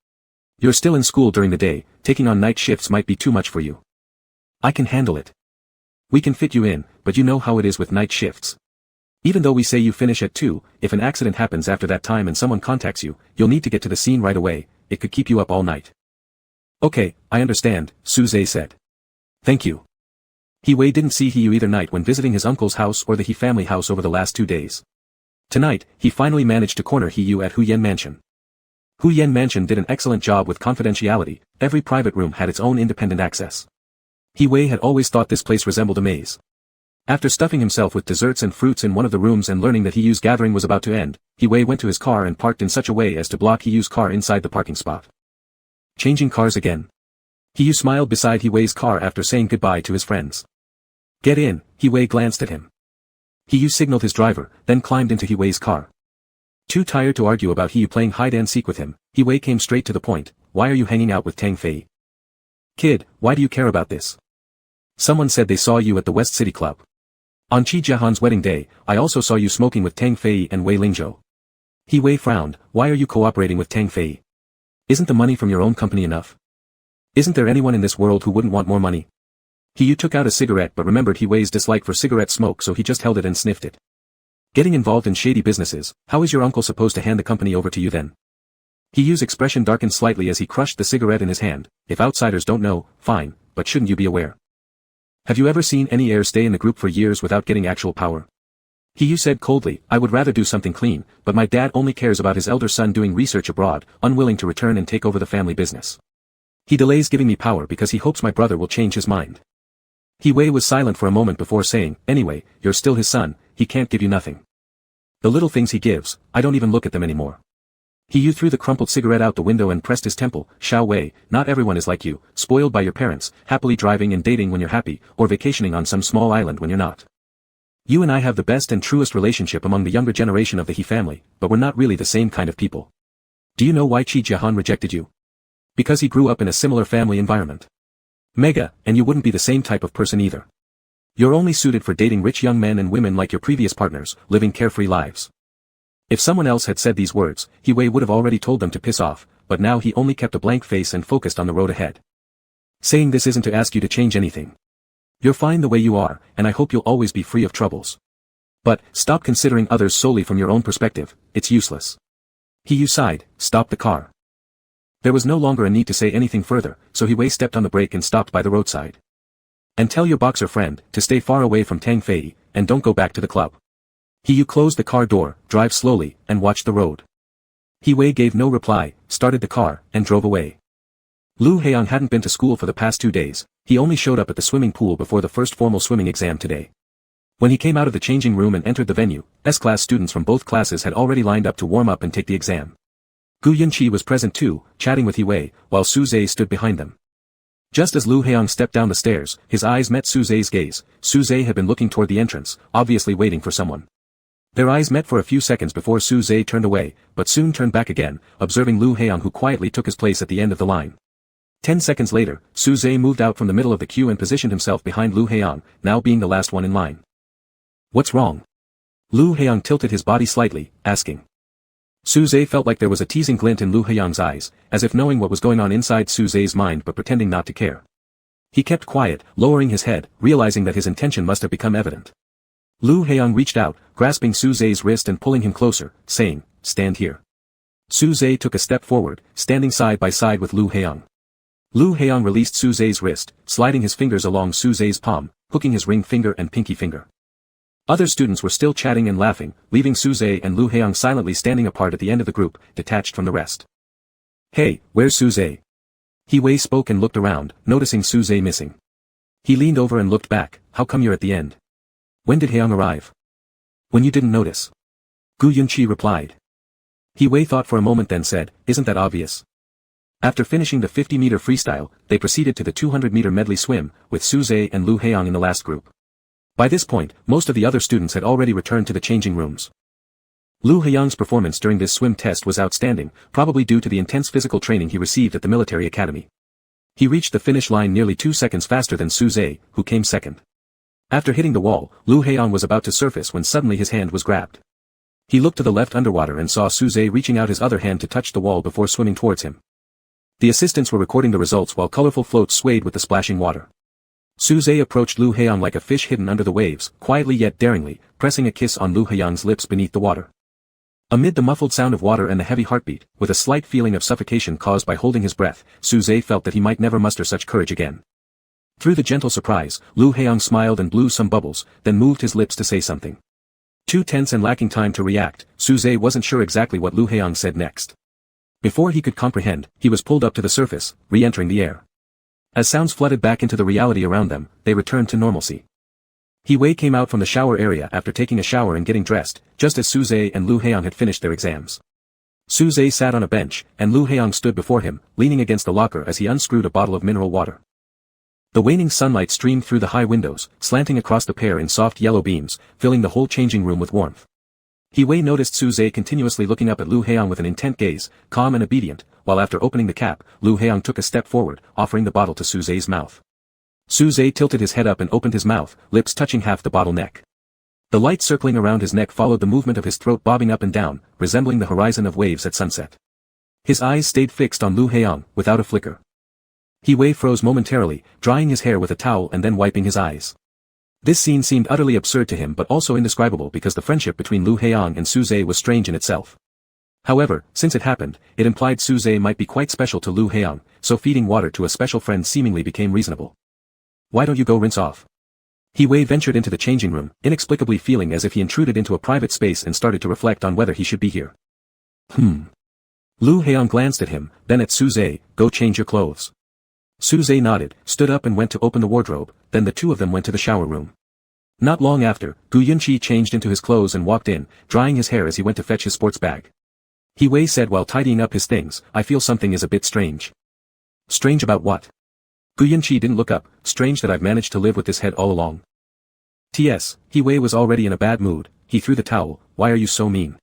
[SPEAKER 1] You're still in school during the day, taking on night shifts might be too much for you. I can handle it. We can fit you in, but you know how it is with night shifts. Even though we say you finish at 2, if an accident happens after that time and someone contacts you, you'll need to get to the scene right away. It could keep you up all night." "Okay, I understand," Su Zhe said. "Thank you." He Wei didn't see He Yu either night when visiting his uncle's house or the He family house over the last 2 days. Tonight, he finally managed to corner He Yu at Hu Yen Mansion. Hu Yen Mansion did an excellent job with confidentiality. Every private room had its own independent access. He Wei had always thought this place resembled a maze. After stuffing himself with desserts and fruits in one of the rooms and learning that He Yu's gathering was about to end, He Wei went to his car and parked in such a way as to block He Yu's car inside the parking spot. Changing cars again. He Yu smiled beside He Wei's car after saying goodbye to his friends. "Get in," He Wei glanced at him. He Yu signaled his driver, then climbed into He Wei's car. Too tired to argue about He Yu playing hide-and-seek with him, He Wei came straight to the point. "Why are you hanging out with Tang Fei? Kid, why do you care about this? Someone said they saw you at the West City Club. On Qi Jiahan's wedding day, I also saw you smoking with Tang Fei and Wei Lingzhou." He Wei frowned. "Why are you cooperating with Tang Fei? Isn't the money from your own company enough? Isn't there anyone in this world who wouldn't want more money?" He Yu took out a cigarette but remembered He Wei's dislike for cigarette smoke, so he just held it and sniffed it. "Getting involved in shady businesses, how is your uncle supposed to hand the company over to you then?" He Yu's expression darkened slightly as he crushed the cigarette in his hand. "If outsiders don't know, fine, but shouldn't you be aware? Have you ever seen any heir stay in the group for years without getting actual power?" He Yu said coldly, "I would rather do something clean, but my dad only cares about his elder son doing research abroad, unwilling to return and take over the family business. He delays giving me power because he hopes my brother will change his mind." He Wei was silent for a moment before saying, "Anyway, you're still his son, he can't give you nothing. The little things he gives, I don't even look at them anymore." He Yu threw the crumpled cigarette out the window and pressed his temple. "Xiao Wei, not everyone is like you, spoiled by your parents, happily driving and dating when you're happy, or vacationing on some small island when you're not. You and I have the best and truest relationship among the younger generation of the He family, but we're not really the same kind of people. Do you know why Qi Jiahan rejected you? Because he grew up in a similar family environment. Mega, and you wouldn't be the same type of person either. You're only suited for dating rich young men and women like your previous partners, living carefree lives. If someone else had said these words, He-wei would have already told them to piss off, but now he only kept a blank face and focused on the road ahead. Saying this isn't to ask you to change anything. You're fine the way you are, and I hope you'll always be free of troubles. But, stop considering others solely from your own perspective, it's useless. He sighed, stopped the car. There was no longer a need to say anything further, so He-wei stepped on the brake and stopped by the roadside. And tell your boxer friend to stay far away from Tang Fei, and don't go back to the club. He closed the car door, drive slowly, and watch the road. He-wei gave no reply, started the car, and drove away. Lu Heiyang hadn't been to school for the past 2 days, he only showed up at the swimming pool before the first formal swimming exam today. When he came out of the changing room and entered the venue, S-class students from both classes had already lined up to warm up and take the exam. Gu Yunqi was present too, chatting with He-wei, while Su Zhe stood behind them. Just as Lu Heiyang stepped down the stairs, his eyes met Su Zhe's gaze. Su Zhe had been looking toward the entrance, obviously waiting for someone. Their eyes met for a few seconds before Su Zhe turned away, but soon turned back again, observing Lu Heiyang, who quietly took his place at the end of the line. 10 seconds later, Su Zhe moved out from the middle of the queue and positioned himself behind Lu Heiyang, now being the last one in line. What's wrong? Lu Heiyang tilted his body slightly, asking. Su Zhe felt like there was a teasing glint in Lu Heiyang's eyes, as if knowing what was going on inside Su Zhe's mind but pretending not to care. He kept quiet, lowering his head, realizing that his intention must have become evident. Lu Heiyang reached out, grasping Su Zhe's wrist and pulling him closer, saying, "Stand here." Su Zhe took a step forward, standing side by side with Lu Heiyang. Lu Heiyang released Su Zhe's wrist, sliding his fingers along Su Zhe's palm, hooking his ring finger and pinky finger. Other students were still chatting and laughing, leaving Su Zhe and Lu Heiyang silently standing apart at the end of the group, detached from the rest. "Hey, where's Su Zhe?" He-wei spoke and looked around, noticing Su Zhe missing. He leaned over and looked back. "How come you're at the end? When did Heiyang arrive?" "When you didn't notice." Gu Yunqi replied. He-wei thought for a moment then said, "Isn't that obvious?" After finishing the 50-meter freestyle, they proceeded to the 200-meter medley swim, with Su Zhe and Lu Heiyang in the last group. By this point, most of the other students had already returned to the changing rooms. Lu Heiyang's performance during this swim test was outstanding, probably due to the intense physical training he received at the military academy. He reached the finish line nearly 2 seconds faster than Su Zhe, who came second. After hitting the wall, Lu Heiyang was about to surface when suddenly his hand was grabbed. He looked to the left underwater and saw Su Zhe reaching out his other hand to touch the wall before swimming towards him. The assistants were recording the results while colorful floats swayed with the splashing water. Su Zhe approached Lu Heiyang like a fish hidden under the waves, quietly yet daringly, pressing a kiss on Lu Heiyang's lips beneath the water. Amid the muffled sound of water and the heavy heartbeat, with a slight feeling of suffocation caused by holding his breath, Su Zhe felt that he might never muster such courage again. Through the gentle surprise, Lu Heiyang smiled and blew some bubbles, then moved his lips to say something. Too tense and lacking time to react, Su Zhe wasn't sure exactly what Lu Heiyang said next. Before he could comprehend, he was pulled up to the surface, re-entering the air. As sounds flooded back into the reality around them, they returned to normalcy. He-wei came out from the shower area after taking a shower and getting dressed, just as Su Zhe and Lu Heiyang had finished their exams. Su Zhe sat on a bench, and Lu Heiyang stood before him, leaning against the locker as he unscrewed a bottle of mineral water. The waning sunlight streamed through the high windows, slanting across the pair in soft yellow beams, filling the whole changing room with warmth. He-wei noticed Su Zhe continuously looking up at Lu Heiyang with an intent gaze, calm and obedient, while after opening the cap, Lu Heiyang took a step forward, offering the bottle to Su Zhe's mouth. Su Zhe tilted his head up and opened his mouth, lips touching half the bottle neck. The light circling around his neck followed the movement of his throat bobbing up and down, resembling the horizon of waves at sunset. His eyes stayed fixed on Lu Heiyang, without a flicker. He-wei froze momentarily, drying his hair with a towel and then wiping his eyes. This scene seemed utterly absurd to him but also indescribable because the friendship between Lu Heiyang and Su Zhe was strange in itself. However, since it happened, it implied Su Zhe might be quite special to Lu Heiyang, so feeding water to a special friend seemingly became reasonable. "Why don't you go rinse off?" He-wei ventured into the changing room, inexplicably feeling as if he intruded into a private space and started to reflect on whether he should be here. Lu Heiyang glanced at him, then at Su Zhe. "Go change your clothes." Su Zhe nodded, stood up and went to open the wardrobe, then the two of them went to the shower room. Not long after, Gu Yunqi changed into his clothes and walked in, drying his hair as he went to fetch his sports bag. He-wei said while tidying up his things, "I feel something is a bit strange." "Strange about what?" Gu Yunqi didn't look up. "Strange that I've managed to live with this head all along." T.S. He-wei was already in a bad mood. He threw the towel. "Why are you so mean?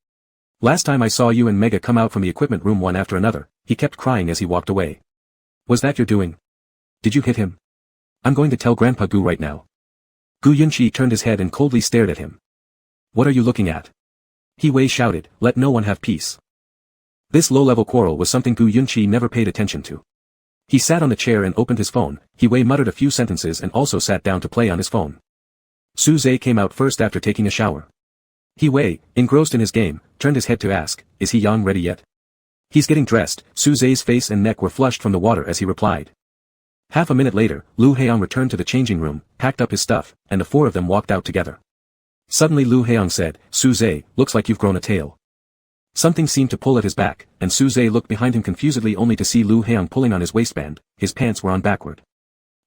[SPEAKER 1] Last time I saw you and Mega come out from the equipment room one after another." He kept crying as he walked away. "Was that your doing? Did you hit him?" I'm going to tell Grandpa Gu right now. Gu Yunqi turned his head and coldly stared at him. What are you looking at? He Wei shouted, let no one have peace. This low-level quarrel was something Gu Yunqi never paid attention to. He sat on the chair and opened his phone. He Wei muttered a few sentences and also sat down to play on his phone. Su Zhe came out first after taking a shower. He Wei, engrossed in his game, turned his head to ask, is he Yang ready yet? He's getting dressed. Su Zhe's face and neck were flushed from the water as he replied. Half a minute later, Lu Heong returned to the changing room, packed up his stuff, and the four of them walked out together. Suddenly Lu Heong said, Su Zhe, looks like you've grown a tail. Something seemed to pull at his back, and Su Zhe looked behind him confusedly only to see Lu Heong pulling on his waistband. His pants were on backward.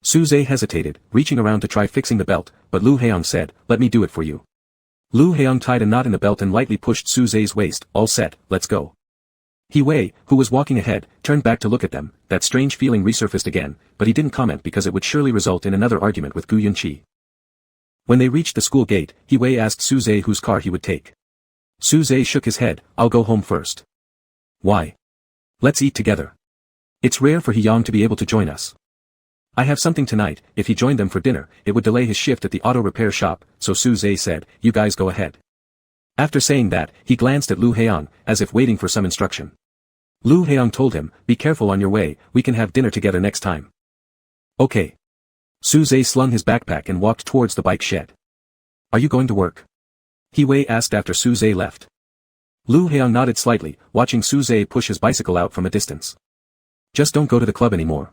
[SPEAKER 1] Su Zhe hesitated, reaching around to try fixing the belt, but Lu Heong said, let me do it for you. Lu Heong tied a knot in the belt and lightly pushed Su Zhe's waist. All set, let's go. He Wei, who was walking ahead, turned back to look at them. That strange feeling resurfaced again, but he didn't comment because it would surely result in another argument with Gu Yunqi. When they reached the school gate, He Wei asked Su Zhe whose car he would take. Su Zhe shook his head, I'll go home first. Why? Let's eat together. It's rare for He Yang to be able to join us. I have something tonight. If he joined them for dinner, it would delay his shift at the auto repair shop, so Su Zhe said, you guys go ahead. After saying that, he glanced at Lu Heong, as if waiting for some instruction. Lu Heong told him, be careful on your way, we can have dinner together next time. Okay. Su Zhe slung his backpack and walked towards the bike shed. Are you going to work? He Wei asked after Su Zhe left. Lu Heong nodded slightly, watching Su Zhe push his bicycle out from a distance. Just don't go to the club anymore.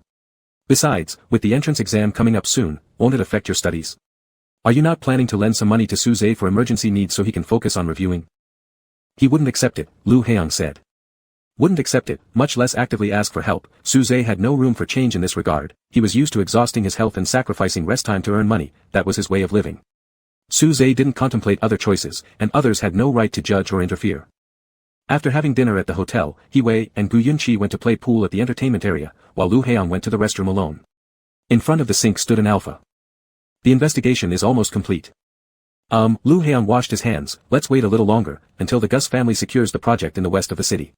[SPEAKER 1] Besides, with the entrance exam coming up soon, won't it affect your studies? Are you not planning to lend some money to Su Zhe for emergency needs so he can focus on reviewing? He wouldn't accept it, Lu Heong said. Wouldn't accept it, much less actively ask for help. Su Zhe had no room for change in this regard. He was used to exhausting his health and sacrificing rest time to earn money. That was his way of living. Su Zhe didn't contemplate other choices, and others had no right to judge or interfere. After having dinner at the hotel, He Wei and Gu Yunqi went to play pool at the entertainment area, while Lu Heong went to the restroom alone. In front of the sink stood an alpha. The investigation is almost complete. Lu Heong washed his hands. Let's wait a little longer, until the Gus family secures the project in the west of the city.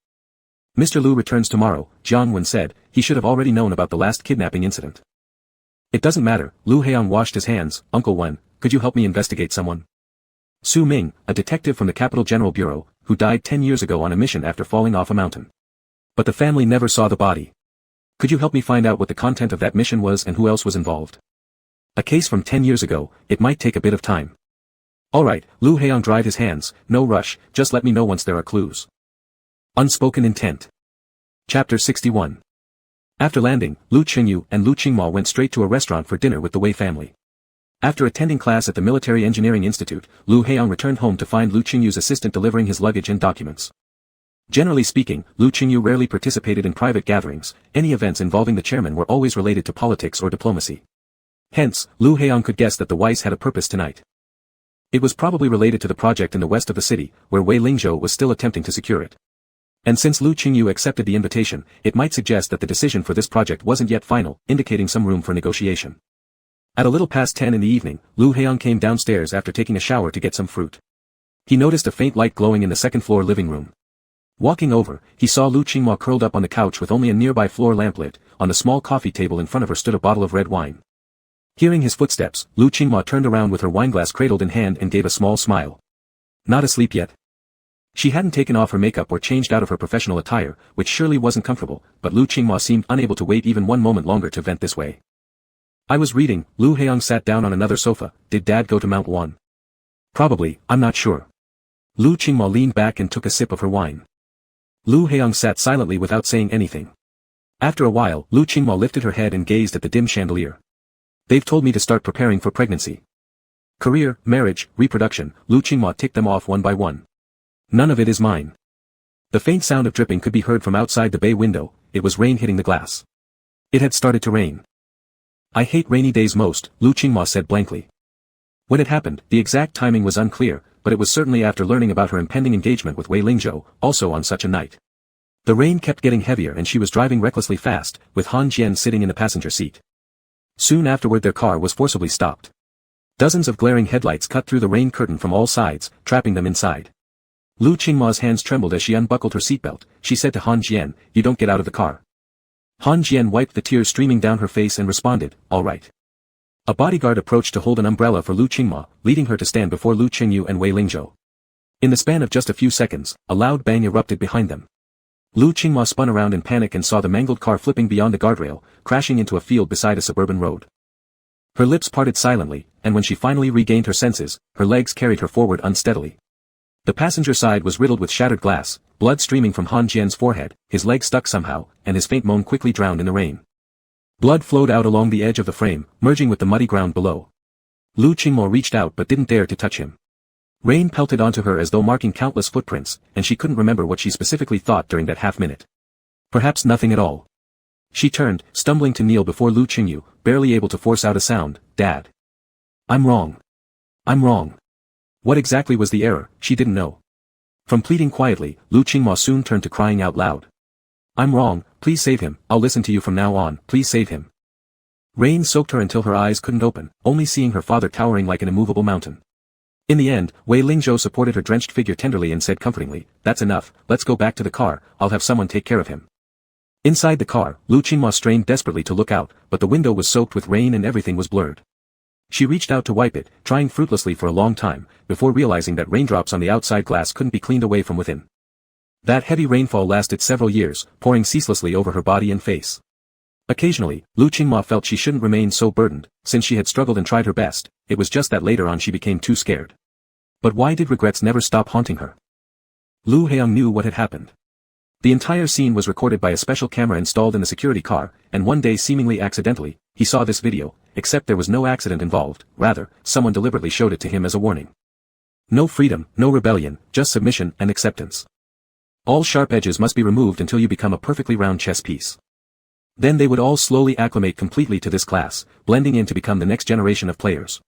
[SPEAKER 1] Mr. Lu returns tomorrow, Jiang Wen said. He should have already known about the last kidnapping incident. It doesn't matter. Lu Heong washed his hands. Uncle Wen, could you help me investigate someone? Su Ming, a detective from the Capital General Bureau, who died 10 years ago on a mission after falling off a mountain. But the family never saw the body. Could you help me find out what the content of that mission was and who else was involved? A case from 10 years ago, it might take a bit of time. Alright, Lu Heong dried his hands. No rush, just let me know once there are clues. Unspoken intent. Chapter 61. After landing, Lu Qingyu and Lu Qingma went straight to a restaurant for dinner with the Wei family. After attending class at the Military Engineering Institute, Lu Heong returned home to find Lu Qingyu's assistant delivering his luggage and documents. Generally speaking, Lu Qingyu rarely participated in private gatherings. Any events involving the chairman were always related to politics or diplomacy. Hence, Lu Heong could guess that the Weiss had a purpose tonight. It was probably related to the project in the west of the city, where Wei Lingzhou was still attempting to secure it. And since Lu Qingyu accepted the invitation, it might suggest that the decision for this project wasn't yet final, indicating some room for negotiation. At a little past 10 in the evening, Lu Heong came downstairs after taking a shower to get some fruit. He noticed a faint light glowing in the second-floor living room. Walking over, he saw Lu Qingma curled up on the couch with only a nearby floor lamp lit. On the small coffee table in front of her stood a bottle of red wine. Hearing his footsteps, Lu Qingma turned around with her wineglass cradled in hand and gave a small smile. Not asleep yet? She hadn't taken off her makeup or changed out of her professional attire, which surely wasn't comfortable, but Lu Qingma seemed unable to wait even one moment longer to vent this way. I was reading. Lu Heong sat down on another sofa. Did Dad go to Mount Wan? Probably, I'm not sure. Lu Qingma leaned back and took a sip of her wine. Lu Heong sat silently without saying anything. After a while, Lu Qingma lifted her head and gazed at the dim chandelier. They've told me to start preparing for pregnancy. Career, marriage, reproduction. Lu Qingma ticked them off one by one. None of it is mine. The faint sound of dripping could be heard from outside the bay window. It was rain hitting the glass. It had started to rain. I hate rainy days most, Lu Qingma said blankly. When it happened, the exact timing was unclear, but it was certainly after learning about her impending engagement with Wei Lingzhou, also on such a night. The rain kept getting heavier and she was driving recklessly fast, with Han Jian sitting in the passenger seat. Soon afterward their car was forcibly stopped. Dozens of glaring headlights cut through the rain curtain from all sides, trapping them inside. Lu Qingma's hands trembled as she unbuckled her seatbelt. She said to Han Jian, "You don't get out of the car." Han Jian wiped the tears streaming down her face and responded, "All right." A bodyguard approached to hold an umbrella for Lu Qingma, leading her to stand before Lu Qingyu and Wei Lingzhou. In the span of just a few seconds, a loud bang erupted behind them. Lu Qingma spun around in panic and saw the mangled car flipping beyond the guardrail, crashing into a field beside a suburban road. Her lips parted silently, and when she finally regained her senses, her legs carried her forward unsteadily. The passenger side was riddled with shattered glass, blood streaming from Han Jian's forehead, his leg stuck somehow, and his faint moan quickly drowned in the rain. Blood flowed out along the edge of the frame, merging with the muddy ground below. Lu Qingmo reached out but didn't dare to touch him. Rain pelted onto her as though marking countless footprints, and she couldn't remember what she specifically thought during that half-minute. Perhaps nothing at all. She turned, stumbling to kneel before Lu Qingyu, barely able to force out a sound, "Dad. I'm wrong. I'm wrong." What exactly was the error, she didn't know. From pleading quietly, Lu Qingmo soon turned to crying out loud. "I'm wrong, please save him, I'll listen to you from now on, please save him." Rain soaked her until her eyes couldn't open, only seeing her father towering like an immovable mountain. In the end, Wei Lingzhou supported her drenched figure tenderly and said comfortingly, "That's enough, let's go back to the car, I'll have someone take care of him." Inside the car, Lu Qingma strained desperately to look out, but the window was soaked with rain and everything was blurred. She reached out to wipe it, trying fruitlessly for a long time, before realizing that raindrops on the outside glass couldn't be cleaned away from within. That heavy rainfall lasted several years, pouring ceaselessly over her body and face. Occasionally, Lu Qingma felt she shouldn't remain so burdened, since she had struggled and tried her best, it was just that later on she became too scared. But why did regrets never stop haunting her? Lu Heong knew what had happened. The entire scene was recorded by a special camera installed in the security car, and one day seemingly accidentally, he saw this video, except there was no accident involved, rather, someone deliberately showed it to him as a warning. No freedom, no rebellion, just submission and acceptance. All sharp edges must be removed until you become a perfectly round chess piece. Then they would all slowly acclimate completely to this class, blending in to become the next generation of players.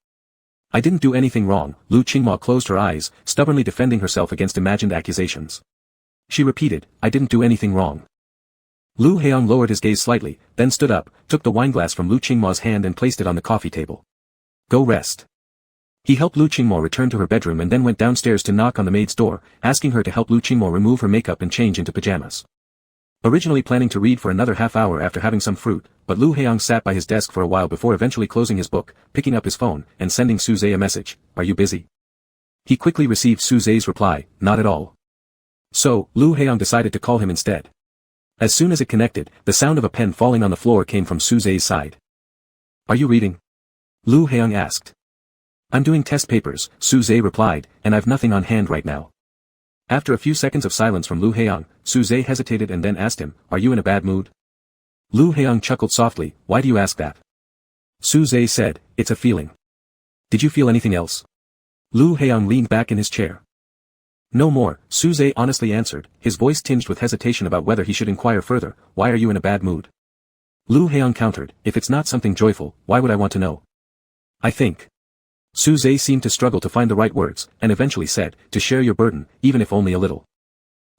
[SPEAKER 1] "I didn't do anything wrong," Lu Qingma closed her eyes, stubbornly defending herself against imagined accusations. She repeated, "I didn't do anything wrong." Lu Heong lowered his gaze slightly, then stood up, took the wineglass from Lu Qingma's hand and placed it on the coffee table. "Go rest." He helped Lu Qingmo return to her bedroom and then went downstairs to knock on the maid's door, asking her to help Lu Qingmo remove her makeup and change into pajamas. Originally planning to read for another half hour after having some fruit, but Lu Heong sat by his desk for a while before eventually closing his book, picking up his phone, and sending Suze a message, "Are you busy?" He quickly received Suze's reply, "Not at all." So, Lu Heong decided to call him instead. As soon as it connected, the sound of a pen falling on the floor came from Suze's side. "Are you reading?" Lu Heong asked. "I'm doing test papers," Suze replied, "and I've nothing on hand right now." After a few seconds of silence from Lu Heong, Suze hesitated and then asked him, "Are you in a bad mood?" Lu Heong chuckled softly, "Why do you ask that?" Suze said, "It's a feeling." "Did you feel anything else?" Lu Heong leaned back in his chair. "No more," Suze honestly answered, his voice tinged with hesitation about whether he should inquire further, "Why are you in a bad mood?" Lu Heong countered, "If it's not something joyful, why would I want to know?" "I think." Suze seemed to struggle to find the right words, and eventually said, "To share your burden, even if only a little."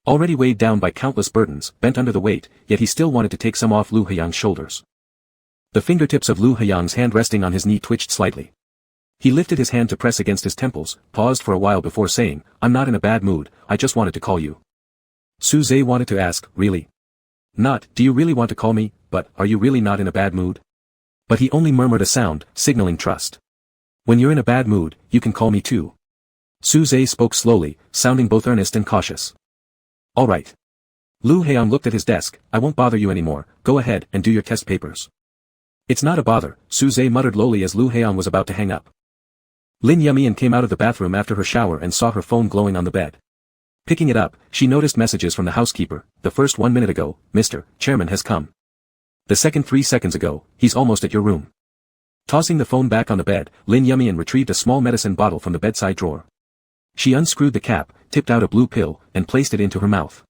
[SPEAKER 1] Already weighed down by countless burdens, bent under the weight, yet he still wanted to take some off Lu Heong's shoulders. The fingertips of Lu Heong's hand resting on his knee twitched slightly. He lifted his hand to press against his temples, paused for a while before saying, "I'm not in a bad mood, I just wanted to call you." Suze wanted to ask, "Really?" Not, "Do you really want to call me," but, "Are you really not in a bad mood?" But he only murmured a sound, signaling trust. "When you're in a bad mood, you can call me too." Suze spoke slowly, sounding both earnest and cautious. "All right." Lu Heong looked at his desk, "I won't bother you anymore, go ahead and do your test papers." "It's not a bother," Suze muttered lowly as Lu Heong was about to hang up. Lin Yumian came out of the bathroom after her shower and saw her phone glowing on the bed. Picking it up, she noticed messages from the housekeeper, the first 1 minute ago, "Mr. Chairman has come." The second 3 seconds ago, "He's almost at your room." Tossing the phone back on the bed, Lin Yumian retrieved a small medicine bottle from the bedside drawer. She unscrewed the cap, tipped out a blue pill, and placed it into her mouth.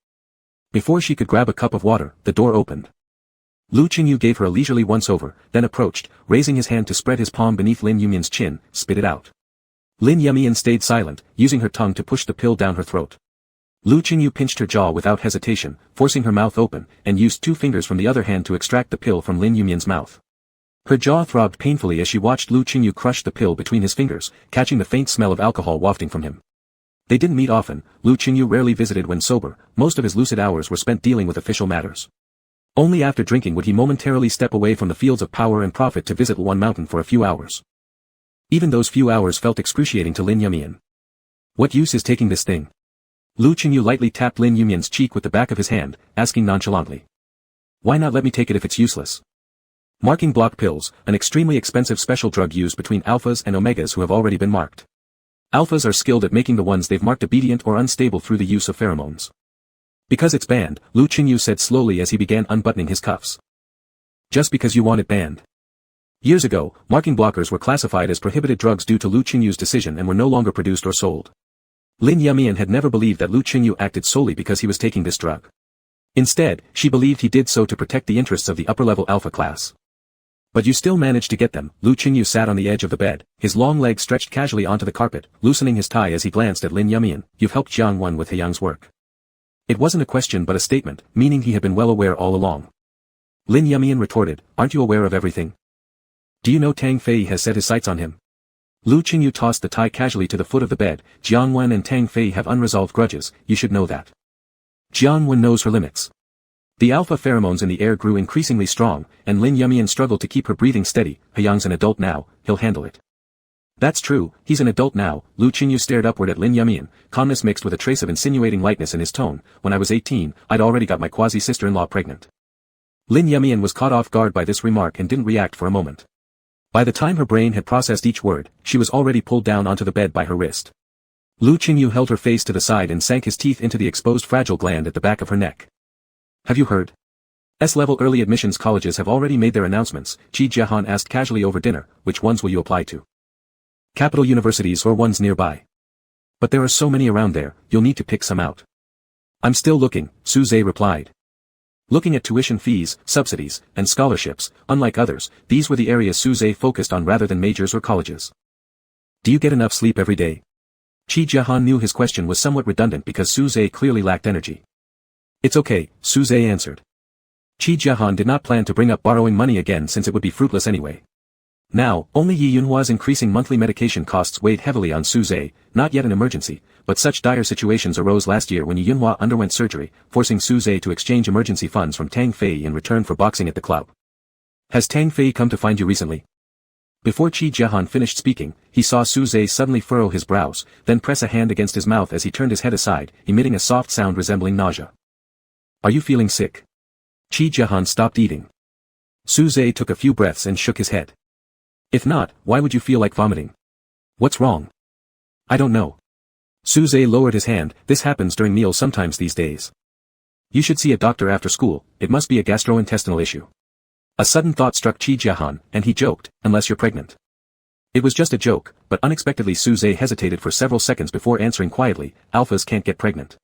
[SPEAKER 1] Before she could grab a cup of water, the door opened. Lu Qingyu gave her a leisurely once-over, then approached, raising his hand to spread his palm beneath Lin Yumian's chin, spit it out. Lin Yumian stayed silent, using her tongue to push the pill down her throat. Lu Qingyu pinched her jaw without hesitation, forcing her mouth open, and used 2 fingers from the other hand to extract the pill from Lin Yumian's mouth. Her jaw throbbed painfully as she watched Lu Qingyu crush the pill between his fingers, catching the faint smell of alcohol wafting from him. They didn't meet often, Lu Qingyu rarely visited when sober, most of his lucid hours were spent dealing with official matters. Only after drinking would he momentarily step away from the fields of power and profit to visit one mountain for a few hours. Even those few hours felt excruciating to Lin Yumian. What use is taking this thing? Lu Qingyu lightly tapped Lin Yumian's cheek with the back of his hand, asking nonchalantly. Why not let me take it if it's useless? Marking block pills, an extremely expensive special drug used between alphas and omegas who have already been marked. Alphas are skilled at making the ones they've marked obedient or unstable through the use of pheromones. Because it's banned, Lu Qingyu said slowly as he began unbuttoning his cuffs. Just because you want it banned. Years ago, marking blockers were classified as prohibited drugs due to Lu Qingyu's decision and were no longer produced or sold. Lin Yumian had never believed that Lu Qingyu acted solely because he was taking this drug. Instead, she believed he did so to protect the interests of the upper-level alpha class. But you still managed to get them. Lu Qingyu sat on the edge of the bed, his long legs stretched casually onto the carpet, loosening his tie as he glanced at Lin Yumian. You've helped Jiang Wan with Heyang's work. It wasn't a question but a statement, meaning he had been well aware all along. Lin Yumian retorted, aren't you aware of everything? Do you know Tang Fei has set his sights on him? Lu Qingyu tossed the tie casually to the foot of the bed. Jiang Wan and Tang Fei have unresolved grudges, you should know that. Jiang Wan knows her limits. The alpha pheromones in the air grew increasingly strong, and Lin Yumian struggled to keep her breathing steady. Heyang's an adult now, he'll handle it. That's true, he's an adult now. Lu Qingyu stared upward at Lin Yumian, calmness mixed with a trace of insinuating lightness in his tone. When I was 18, I'd already got my quasi-sister-in-law pregnant. Lin Yumian was caught off guard by this remark and didn't react for a moment. By the time her brain had processed each word, she was already pulled down onto the bed by her wrist. Lu Qingyu held her face to the side and sank his teeth into the exposed fragile gland at the back of her neck. Have you heard? S-level early admissions colleges have already made their announcements. Qi Jiahan asked casually over dinner, which ones will you apply to? Capital universities or ones nearby. But there are so many around there, you'll need to pick some out. I'm still looking, Su Zhe replied. Looking at tuition fees, subsidies, and scholarships, unlike others, these were the areas Su Zhe focused on rather than majors or colleges. Do you get enough sleep every day? Qi Jiahan knew his question was somewhat redundant because Su Zhe clearly lacked energy. It's okay, Su Zhe answered. Qi Jiahan did not plan to bring up borrowing money again since it would be fruitless anyway. Now, only Yi Yunhua's increasing monthly medication costs weighed heavily on Su Zhe, not yet an emergency, but such dire situations arose last year when Yi Yunhua underwent surgery, forcing Su Zhe to exchange emergency funds from Tang Fei in return for boxing at the club. Has Tang Fei come to find you recently? Before Qi Jiahan finished speaking, he saw Su Zhe suddenly furrow his brows, then press a hand against his mouth as he turned his head aside, emitting a soft sound resembling nausea. Are you feeling sick? Qi Jiahan stopped eating. Su Zhe took a few breaths and shook his head. If not, why would you feel like vomiting? What's wrong? I don't know. Su Zhe lowered his hand, this happens during meals sometimes these days. You should see a doctor after school, it must be a gastrointestinal issue. A sudden thought struck Qi Jiahan, and he joked, unless you're pregnant. It was just a joke, but unexpectedly Su Zhe hesitated for several seconds before answering quietly, alphas can't get pregnant.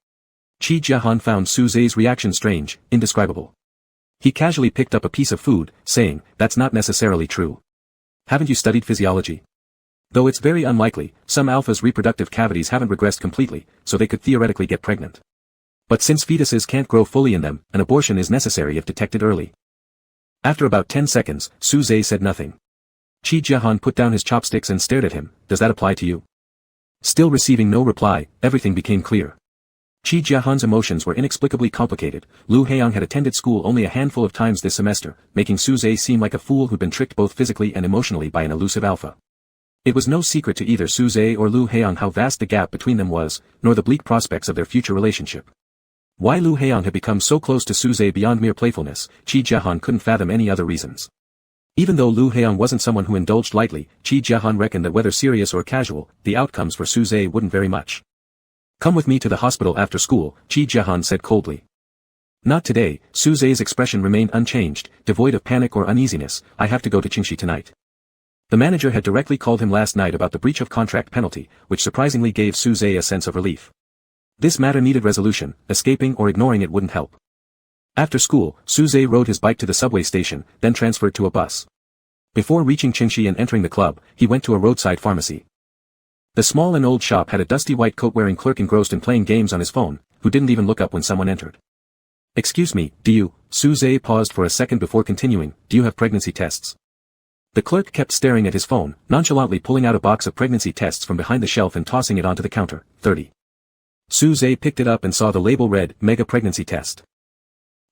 [SPEAKER 1] Qi Jiahan found Su Zhe's reaction strange, indescribable. He casually picked up a piece of food, saying, that's not necessarily true. Haven't you studied physiology? Though it's very unlikely, some alphas' reproductive cavities haven't regressed completely, so they could theoretically get pregnant. But since fetuses can't grow fully in them, an abortion is necessary if detected early. After about 10 seconds, Su Zhe said nothing. Qi Jiahan put down his chopsticks and stared at him, does that apply to you? Still receiving no reply, everything became clear. Qi Jiahan's emotions were inexplicably complicated. Lu Heyang had attended school only a handful of times this semester, making Su Zhe seem like a fool who'd been tricked both physically and emotionally by an elusive alpha. It was no secret to either Su Zhe or Lu Heyang how vast the gap between them was, nor the bleak prospects of their future relationship. Why Lu Heyang had become so close to Su Zhe beyond mere playfulness, Qi Jiahan couldn't fathom any other reasons. Even though Lu Heyang wasn't someone who indulged lightly, Qi Jiahan reckoned that whether serious or casual, the outcomes for Su Zhe wouldn't vary much. Come with me to the hospital after school, Qi Jiahan said coldly. Not today, Su Zhe's expression remained unchanged, devoid of panic or uneasiness, I have to go to Qingxi tonight. The manager had directly called him last night about the breach of contract penalty, which surprisingly gave Su Zhe a sense of relief. This matter needed resolution, escaping or ignoring it wouldn't help. After school, Su Zhe rode his bike to the subway station, then transferred to a bus. Before reaching Qingxi and entering the club, he went to a roadside pharmacy. The small and old shop had a dusty white coat-wearing clerk engrossed in playing games on his phone, who didn't even look up when someone entered. Excuse me, do you, Su Zhe paused for a second before continuing, do you have pregnancy tests? The clerk kept staring at his phone, nonchalantly pulling out a box of pregnancy tests from behind the shelf and tossing it onto the counter, 30. Su Zhe picked it up and saw the label read, Mega Pregnancy Test.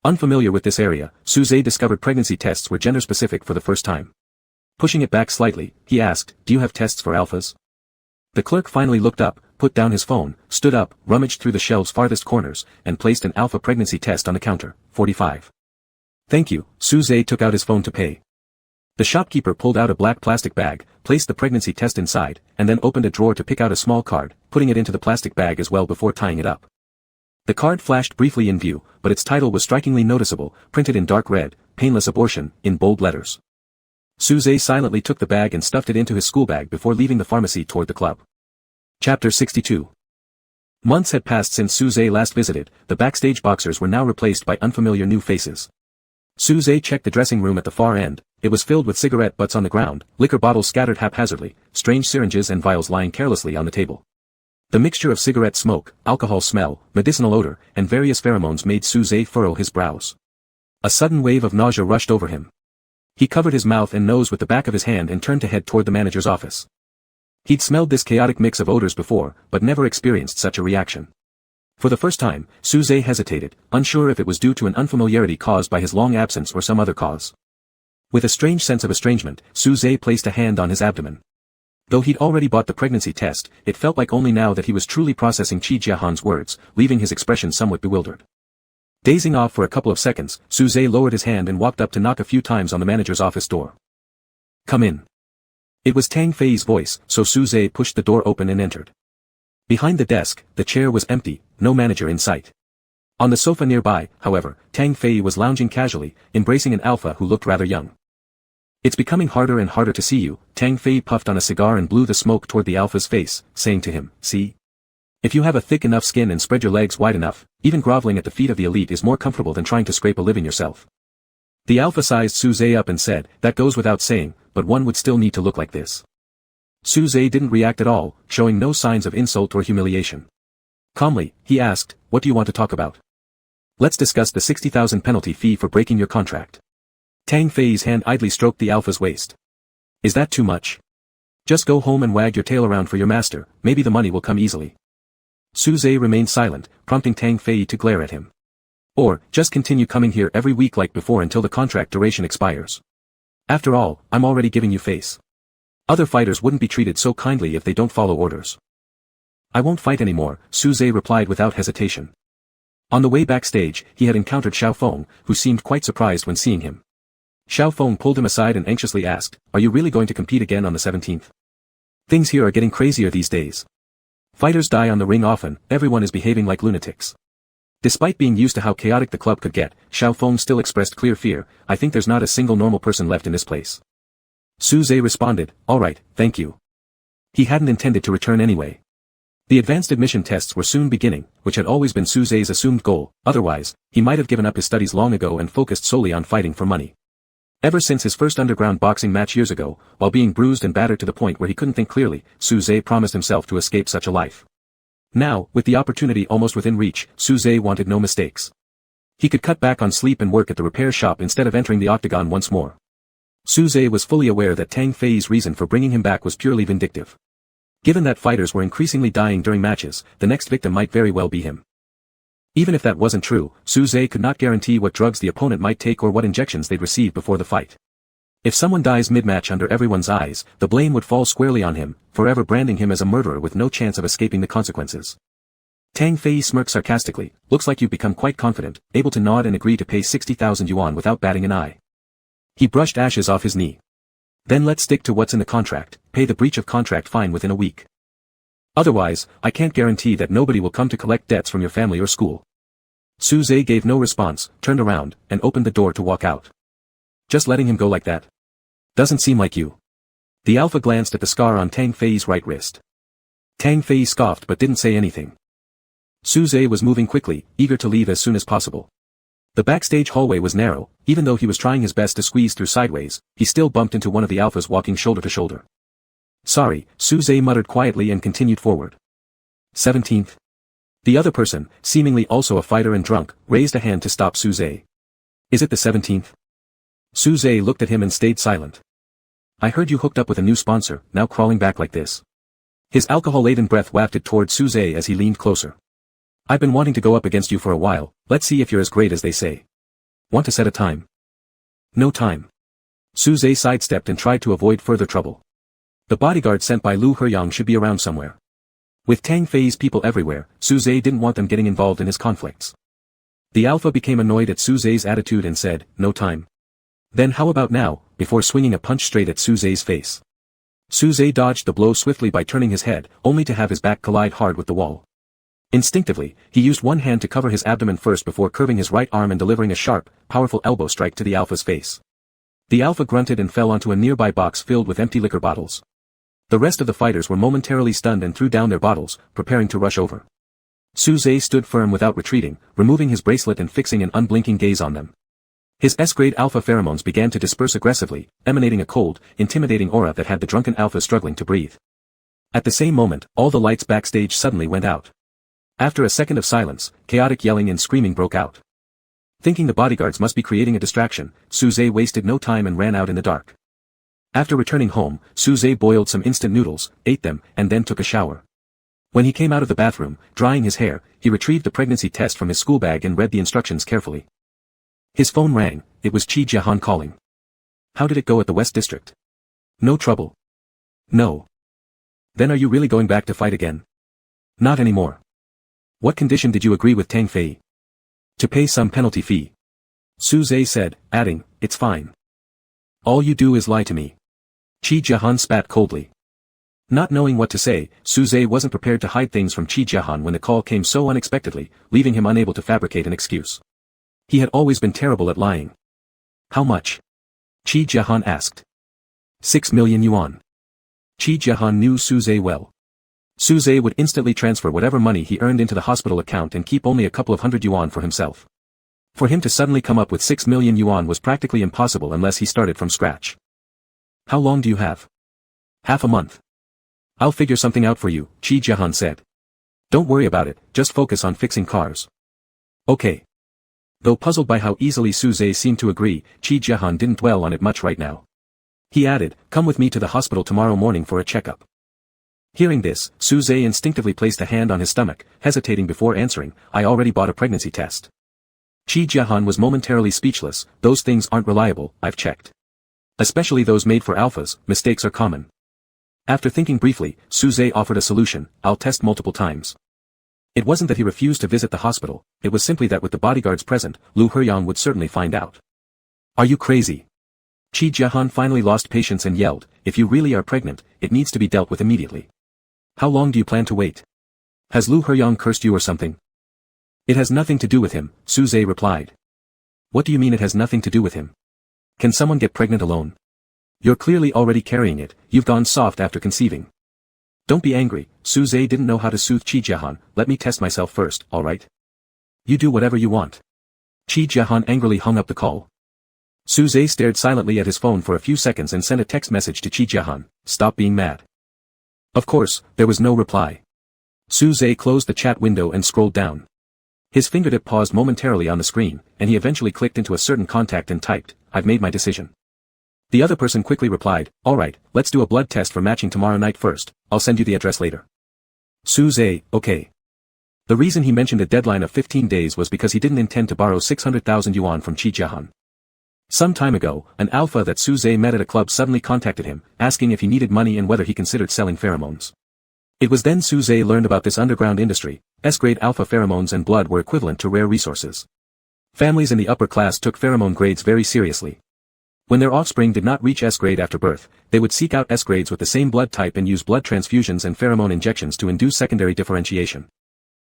[SPEAKER 1] Unfamiliar with this area, Suze discovered pregnancy tests were gender-specific for the first time. Pushing it back slightly, he asked, "Do you have tests for alphas?" The clerk finally looked up, put down his phone, stood up, rummaged through the shelves' farthest corners, and placed an alpha pregnancy test on the counter. 45. "Thank you." Suze took out his phone to pay. The shopkeeper pulled out a black plastic bag, placed the pregnancy test inside, and then opened a drawer to pick out a small card, putting it into the plastic bag as well before tying it up. The card flashed briefly in view, but its title was strikingly noticeable, printed in dark red, "Painless Abortion," in bold letters. Suze silently took the bag and stuffed it into his school bag before leaving the pharmacy toward the club. Chapter 62. Months had passed since Suze last visited. The backstage boxers were now replaced by unfamiliar new faces. Suze checked the dressing room at the far end. It was filled with cigarette butts on the ground, liquor bottles scattered haphazardly, strange syringes and vials lying carelessly on the table. The mixture of cigarette smoke, alcohol smell, medicinal odor, and various pheromones made Suze furrow his brows. A sudden wave of nausea rushed over him. He covered his mouth and nose with the back of his hand and turned to head toward the manager's office. He'd smelled this chaotic mix of odors before, but never experienced such a reaction. For the first time, Suze hesitated, unsure if it was due to an unfamiliarity caused by his long absence or some other cause. With a strange sense of estrangement, Suze placed a hand on his abdomen. Though he'd already bought the pregnancy test, it felt like only now that he was truly processing Chi Jiahan's words, leaving his expression somewhat bewildered. Dazing off for a couple of seconds, Suze lowered his hand and walked up to knock a few times on the manager's office door. "Come in." It was Tang Fei's voice, so Suze pushed the door open and entered. Behind the desk, the chair was empty, no manager in sight. On the sofa nearby, however, Tang Fei was lounging casually, embracing an alpha who looked rather young. "It's becoming harder and harder to see you." Tang Fei puffed on a cigar and blew the smoke toward the alpha's face, saying to him, "See? If you have a thick enough skin and spread your legs wide enough, even groveling at the feet of the elite is more comfortable than trying to scrape a living yourself." The alpha sized Suze up and said, "That goes without saying, but one would still need to look like this." Suze didn't react at all, showing no signs of insult or humiliation. Calmly, he asked, "What do you want to talk about?" "Let's discuss the 60,000 penalty fee for breaking your contract." Tang Fei's hand idly stroked the alpha's waist. "Is that too much? Just go home and wag your tail around for your master, maybe the money will come easily." Suze remained silent, prompting Tang Fei to glare at him. "Or, just continue coming here every week like before until the contract duration expires. After all, I'm already giving you face. Other fighters wouldn't be treated so kindly if they don't follow orders." "I won't fight anymore," Suze replied without hesitation. On the way backstage, he had encountered Xiao Feng, who seemed quite surprised when seeing him. Xiao Feng pulled him aside and anxiously asked, "Are you really going to compete again on the 17th? Things here are getting crazier these days. Fighters die on the ring often, everyone is behaving like lunatics." Despite being used to how chaotic the club could get, Xiao Feng still expressed clear fear. "I think there's not a single normal person left in this place." Suze responded, "All right, thank you." He hadn't intended to return anyway. The advanced admission tests were soon beginning, which had always been Suze's assumed goal. Otherwise, he might have given up his studies long ago and focused solely on fighting for money. Ever since his first underground boxing match years ago, while being bruised and battered to the point where he couldn't think clearly, Suze promised himself to escape such a life. Now, with the opportunity almost within reach, Suze wanted no mistakes. He could cut back on sleep and work at the repair shop instead of entering the octagon once more. Suze was fully aware that Tang Fei's reason for bringing him back was purely vindictive. Given that fighters were increasingly dying during matches, the next victim might very well be him. Even if that wasn't true, Suze could not guarantee what drugs the opponent might take or what injections they'd receive before the fight. If someone dies mid-match under everyone's eyes, the blame would fall squarely on him, forever branding him as a murderer with no chance of escaping the consequences. Tang Fei smirked sarcastically, "Looks like you've become quite confident, able to nod and agree to pay 60,000 yuan without batting an eye." He brushed ashes off his knee. "Then let's stick to what's in the contract, pay the breach of contract fine within a week. Otherwise, I can't guarantee that nobody will come to collect debts from your family or school." Suze gave no response, turned around, and opened the door to walk out. "Just letting him go like that? Doesn't seem like you." The alpha glanced at the scar on Tang Fei's right wrist. Tang Fei scoffed but didn't say anything. Suze was moving quickly, eager to leave as soon as possible. The backstage hallway was narrow. Even though he was trying his best to squeeze through sideways, he still bumped into one of the alphas walking shoulder to shoulder. "Sorry," Suze muttered quietly and continued forward. 17th. The other person, seemingly also a fighter and drunk, raised a hand to stop Suze. "Is it the 17th? Suze looked at him and stayed silent. "I heard you hooked up with a new sponsor, now crawling back like this." His alcohol-laden breath wafted toward Suze as he leaned closer. "I've been wanting to go up against you for a while, let's see if you're as great as they say." Want to set a time? No time. Suze sidestepped and tried to avoid further trouble. The bodyguard sent by Lu Heyang should be around somewhere. With Tang Fei's people everywhere, Suze didn't want them getting involved in his conflicts. The Alpha became annoyed at Suze's attitude and said, no time. Then how about now, before swinging a punch straight at Suze's face. Suze dodged the blow swiftly by turning his head, only to have his back collide hard with the wall. Instinctively, he used one hand to cover his abdomen first before curving his right arm and delivering a sharp, powerful elbow strike to the Alpha's face. The Alpha grunted and fell onto a nearby box filled with empty liquor bottles. The rest of the fighters were momentarily stunned and threw down their bottles, preparing to rush over. Suze stood firm without retreating, removing his bracelet and fixing an unblinking gaze on them. His S-grade alpha pheromones began to disperse aggressively, emanating a cold, intimidating aura that had the drunken alpha struggling to breathe. At the same moment, all the lights backstage suddenly went out. After a second of silence, chaotic yelling and screaming broke out. Thinking the bodyguards must be creating a distraction, Suze wasted no time and ran out in the dark. After returning home, Suze boiled some instant noodles, ate them, and then took a shower. When he came out of the bathroom, drying his hair, he retrieved the pregnancy test from his school bag and read the instructions carefully. His phone rang. It was Qi Jiahan calling. How did it go at the West District? No trouble. No. Then are you really going back to fight again? Not anymore. What condition did you agree with Tang Fei? To pay some penalty fee. Suze said, adding, it's fine. All you do is lie to me. Qi Jiahan spat coldly. Not knowing what to say, Suze wasn't prepared to hide things from Qi Jiahan when the call came so unexpectedly, leaving him unable to fabricate an excuse. He had always been terrible at lying. How much? Qi Jiahan asked. 6 million yuan. Qi Jiahan knew Suze well. Suze would instantly transfer whatever money he earned into the hospital account and keep only a couple of hundred yuan for himself. For him to suddenly come up with 6 million yuan was practically impossible unless he started from scratch. How long do you have? Half a month. I'll figure something out for you, Qi Jiahan said. Don't worry about it, just focus on fixing cars. Okay. Though puzzled by how easily Suze seemed to agree, Qi Jiahan didn't dwell on it much right now. He added, come with me to the hospital tomorrow morning for a checkup. Hearing this, Suze instinctively placed a hand on his stomach, hesitating before answering, I already bought a pregnancy test. Qi Jiahan was momentarily speechless, those things aren't reliable, I've checked. Especially those made for alphas, mistakes are common. After thinking briefly, Suze offered a solution, I'll test multiple times. It wasn't that he refused to visit the hospital, it was simply that with the bodyguards present, Lu Heyang would certainly find out. Are you crazy? Qi Jiahan finally lost patience and yelled, if you really are pregnant, it needs to be dealt with immediately. How long do you plan to wait? Has Lu Heyang cursed you or something? It has nothing to do with him, Suze replied. What do you mean it has nothing to do with him? Can someone get pregnant alone? You're clearly already carrying it, you've gone soft after conceiving. Don't be angry, Suze didn't know how to soothe Qi Jiahan, let me test myself first, alright? You do whatever you want. Qi Jiahan angrily hung up the call. Suze stared silently at his phone for a few seconds and sent a text message to Qi Jiahan, stop being mad. Of course, there was no reply. Suze closed the chat window and scrolled down. His fingertip paused momentarily on the screen, and he eventually clicked into a certain contact and typed, I've made my decision. The other person quickly replied, alright, let's do a blood test for matching tomorrow night first, I'll send you the address later. Suze, okay. The reason he mentioned a deadline of 15 days was because he didn't intend to borrow 600,000 yuan from Qi Jiahan. Some time ago, an alpha that Suze met at a club suddenly contacted him, asking if he needed money and whether he considered selling pheromones. It was then Suze learned about this underground industry. S-grade alpha pheromones and blood were equivalent to rare resources. Families in the upper class took pheromone grades very seriously. When their offspring did not reach S-grade after birth, they would seek out S-grades with the same blood type and use blood transfusions and pheromone injections to induce secondary differentiation.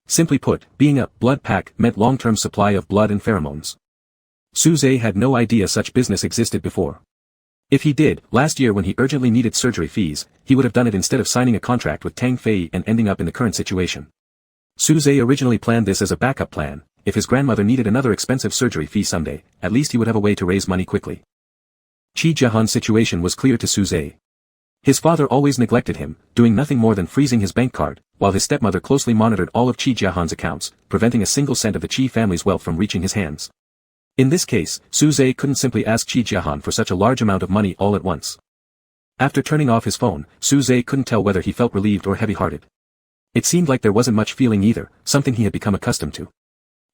[SPEAKER 1] Simply put, being a blood pack meant long-term supply of blood and pheromones. Suze had no idea such business existed before. If he did, last year when he urgently needed surgery fees, he would have done it instead of signing a contract with Tang Fei and ending up in the current situation. Suze originally planned this as a backup plan. If his grandmother needed another expensive surgery fee someday, at least he would have a way to raise money quickly. Qi Jiahan's situation was clear to Suze. His father always neglected him, doing nothing more than freezing his bank card, while his stepmother closely monitored all of Qi Jiahan's accounts, preventing a single cent of the Qi family's wealth from reaching his hands. In this case, Suze couldn't simply ask Qi Jiahan for such a large amount of money all at once. After turning off his phone, Suze couldn't tell whether he felt relieved or heavy-hearted. It seemed like there wasn't much feeling either, something he had become accustomed to.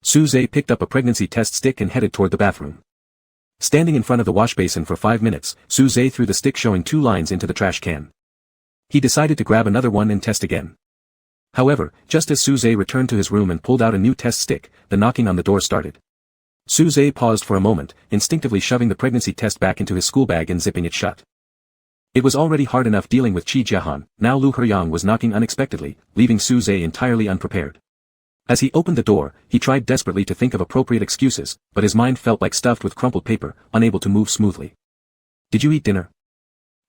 [SPEAKER 1] Suze picked up a pregnancy test stick and headed toward the bathroom. Standing in front of the wash basin for 5 minutes, Suze threw the stick showing 2 lines into the trash can. He decided to grab another one and test again. However, just as Suze returned to his room and pulled out a new test stick, the knocking on the door started. Suze paused for a moment, instinctively shoving the pregnancy test back into his school bag and zipping it shut. It was already hard enough dealing with Chi Jiahan, now Lu Heyang was knocking unexpectedly, leaving Suze entirely unprepared. As he opened the door, he tried desperately to think of appropriate excuses, but his mind felt like stuffed with crumpled paper, unable to move smoothly. "Did you eat dinner?"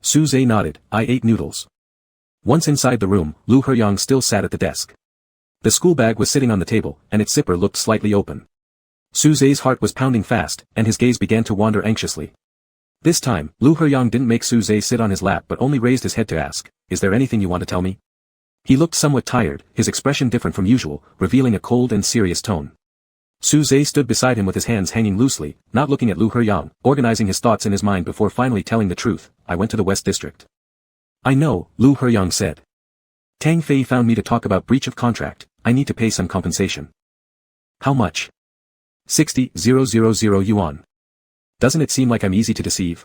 [SPEAKER 1] Suze nodded. "I ate noodles." Once inside the room, Lu Heyang still sat at the desk. The school bag was sitting on the table, and its zipper looked slightly open. Suze's heart was pounding fast, and his gaze began to wander anxiously. This time, Lu Heyang didn't make Suze sit on his lap but only raised his head to ask, "Is there anything you want to tell me?" He looked somewhat tired, his expression different from usual, revealing a cold and serious tone. Suze stood beside him with his hands hanging loosely, not looking at Lu Heyang, organizing his thoughts in his mind before finally telling the truth. "I went to the West District." "I know," Lu Heyang said. "Tang Fei found me to talk about breach of contract. I need to pay some compensation." "How much?" 60,000 yuan. "Doesn't it seem like I'm easy to deceive?"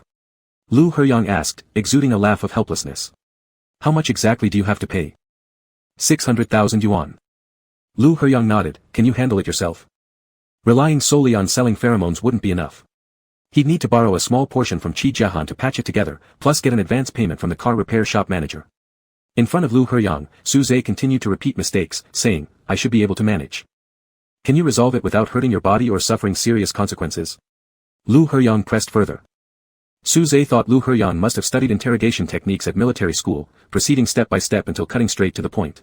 [SPEAKER 1] Lu Heyang asked, exuding a laugh of helplessness. "How much exactly do you have to pay?" 600,000 yuan. Lu Heyang nodded. "Can you handle it yourself?" Relying solely on selling pheromones wouldn't be enough. He'd need to borrow a small portion from Chi Jiahan to patch it together, plus get an advance payment from the car repair shop manager. In front of Lu Heyang, Suze continued to repeat mistakes, saying, "I should be able to manage." "Can you resolve it without hurting your body or suffering serious consequences?" Lu Heyang pressed further. Suze thought Lu Heyang must have studied interrogation techniques at military school, proceeding step by step until cutting straight to the point.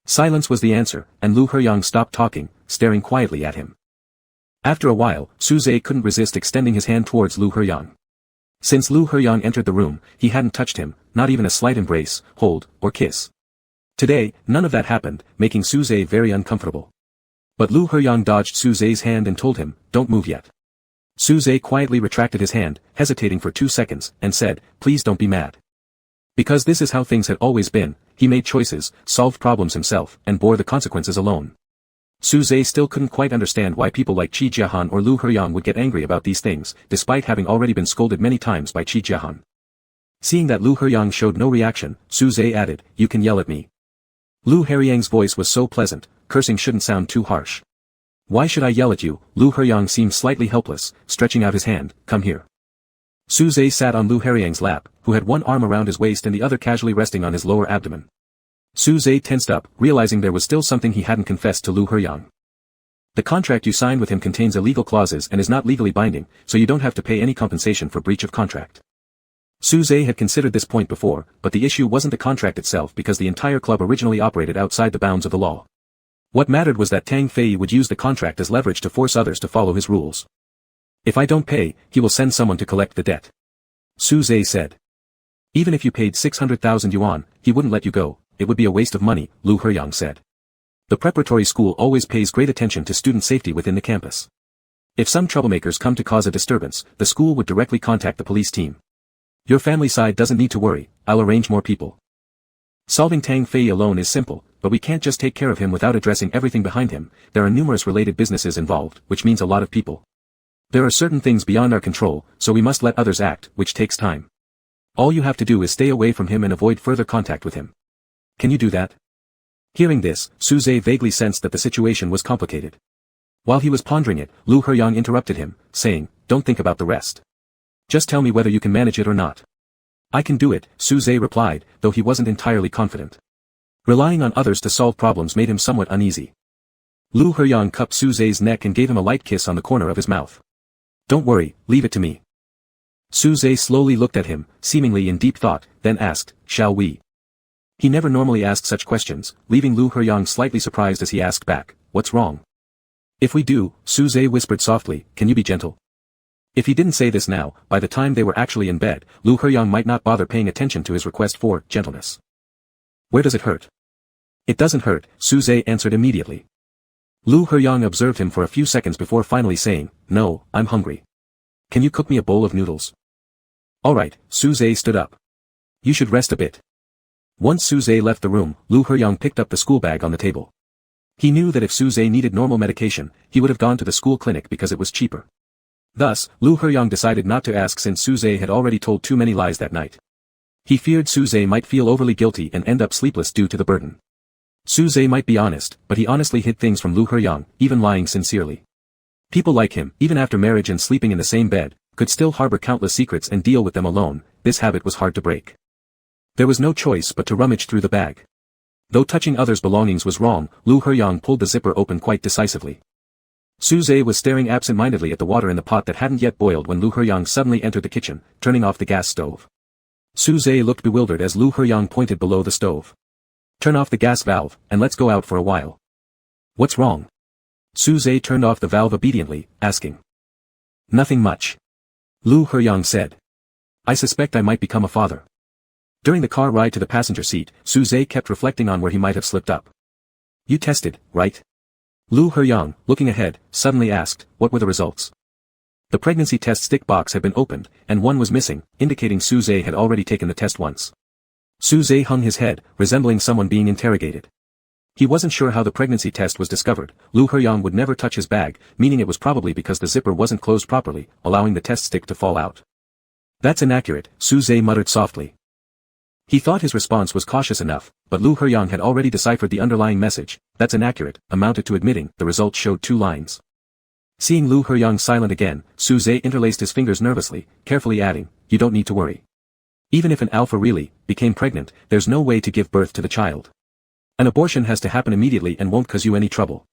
[SPEAKER 1] Silence was the answer, and Lu Heyang stopped talking, staring quietly at him. After a while, Suze couldn't resist extending his hand towards Lu Heyang. Since Lu Heyang entered the room, he hadn't touched him, not even a slight embrace, hold, or kiss. Today, none of that happened, making Suze very uncomfortable. But Lu Heyang dodged Suze's hand and told him, "Don't move yet." Suze quietly retracted his hand, hesitating for 2 seconds, and said, "Please don't be mad." Because this is how things had always been, he made choices, solved problems himself, and bore the consequences alone. Suze still couldn't quite understand why people like Chi Jiahan or Lu Heyang would get angry about these things, despite having already been scolded many times by Chi Jiahan. Seeing that Lu Heyang showed no reaction, Suze added, "You can yell at me." Lu Heyang's voice was so pleasant, cursing shouldn't sound too harsh. "Why should I yell at you?" Lu Heyang seemed slightly helpless, stretching out his hand, "Come here." Suze sat on Lu Heyang's lap, who had one arm around his waist and the other casually resting on his lower abdomen. Suze tensed up, realizing there was still something he hadn't confessed to Lu Heyang. "The contract you signed with him contains illegal clauses and is not legally binding, so you don't have to pay any compensation for breach of contract." Suze had considered this point before, but the issue wasn't the contract itself because the entire club originally operated outside the bounds of the law. What mattered was that Tang Fei would use the contract as leverage to force others to follow his rules. "If I don't pay, he will send someone to collect the debt," Suze said. "Even if you paid 600,000 yuan, he wouldn't let you go, it would be a waste of money," Lu Heyang said. "The preparatory school always pays great attention to student safety within the campus. If some troublemakers come to cause a disturbance, the school would directly contact the police team. Your family side doesn't need to worry, I'll arrange more people. Solving Tang Fei alone is simple, but we can't just take care of him without addressing everything behind him. There are numerous related businesses involved, which means a lot of people. There are certain things beyond our control, so we must let others act, which takes time. All you have to do is stay away from him and avoid further contact with him. Can you do that?" Hearing this, Suze vaguely sensed that the situation was complicated. While he was pondering it, Lu Heyang interrupted him, saying, "Don't think about the rest. Just tell me whether you can manage it or not." "I can do it," Suze replied, though he wasn't entirely confident. Relying on others to solve problems made him somewhat uneasy. Lu Heyang cupped Suze's neck and gave him a light kiss on the corner of his mouth. "Don't worry, leave it to me." Suze slowly looked at him, seemingly in deep thought, then asked, "Shall we?" He never normally asked such questions, leaving Lu Heyang slightly surprised as he asked back, "What's wrong?" "If we do," Suze whispered softly, "can you be gentle?" If he didn't say this now, by the time they were actually in bed, Lu Heyang might not bother paying attention to his request for gentleness. "Where does it hurt?" "It doesn't hurt," Suze answered immediately. Lu Heyang observed him for a few seconds before finally saying, "No, I'm hungry. Can you cook me a bowl of noodles?" "All right," Suze stood up. "You should rest a bit." Once Suze left the room, Lu Heyang picked up the school bag on the table. He knew that if Suze needed normal medication, he would have gone to the school clinic because it was cheaper. Thus, Lu Heyong decided not to ask since Suze had already told too many lies that night. He feared Suze might feel overly guilty and end up sleepless due to the burden. Suze might be honest, but he honestly hid things from Lu Heyong, even lying sincerely. People like him, even after marriage and sleeping in the same bed, could still harbor countless secrets and deal with them alone. This habit was hard to break. There was no choice but to rummage through the bag. Though touching others' belongings was wrong, Lu Heyong pulled the zipper open quite decisively. Suze was staring absent-mindedly at the water in the pot that hadn't yet boiled when Lu Heyong suddenly entered the kitchen, turning off the gas stove. Suze looked bewildered as Lu Heyong pointed below the stove. "Turn off the gas valve, and let's go out for a while." "What's wrong?" Suze turned off the valve obediently, asking. "Nothing much," Lu Heyong said. "I suspect I might become a father." During the car ride to the passenger seat, Suze kept reflecting on where he might have slipped up. "You tested, right?" Lu Heyong, looking ahead, suddenly asked, "What were the results?" The pregnancy test stick box had been opened, and one was missing, indicating Suze had already taken the test once. Suze hung his head, resembling someone being interrogated. He wasn't sure how the pregnancy test was discovered. Lu Heyong would never touch his bag, meaning it was probably because the zipper wasn't closed properly, allowing the test stick to fall out. "That's inaccurate," Suze muttered softly. He thought his response was cautious enough, but Lu Heyong had already deciphered the underlying message. "That's inaccurate," amounted to admitting the results showed 2 lines. Seeing Lu Heyong silent again, Suze interlaced his fingers nervously, carefully adding, "You don't need to worry. Even if an alpha really became pregnant, there's no way to give birth to the child. An abortion has to happen immediately and won't cause you any trouble."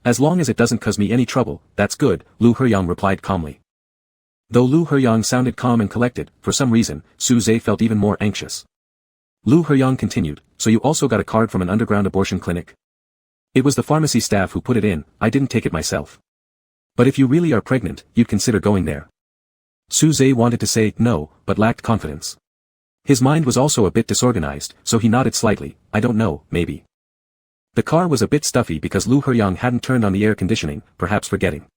[SPEAKER 1] As long as it doesn't cause me any trouble, that's good," Lu Heyong replied calmly. Though Lu Heyong sounded calm and collected, for some reason, Suze felt even more anxious. Lu Heyong continued, "So you also got a card from an underground abortion clinic?" "It was the pharmacy staff who put it in, I didn't take it myself." "But if you really are pregnant, you'd consider going there." Suze wanted to say no, but lacked confidence. His mind was also a bit disorganized, so he nodded slightly. "I don't know, maybe." The car was a bit stuffy because Lu Heyong hadn't turned on the air conditioning, perhaps forgetting.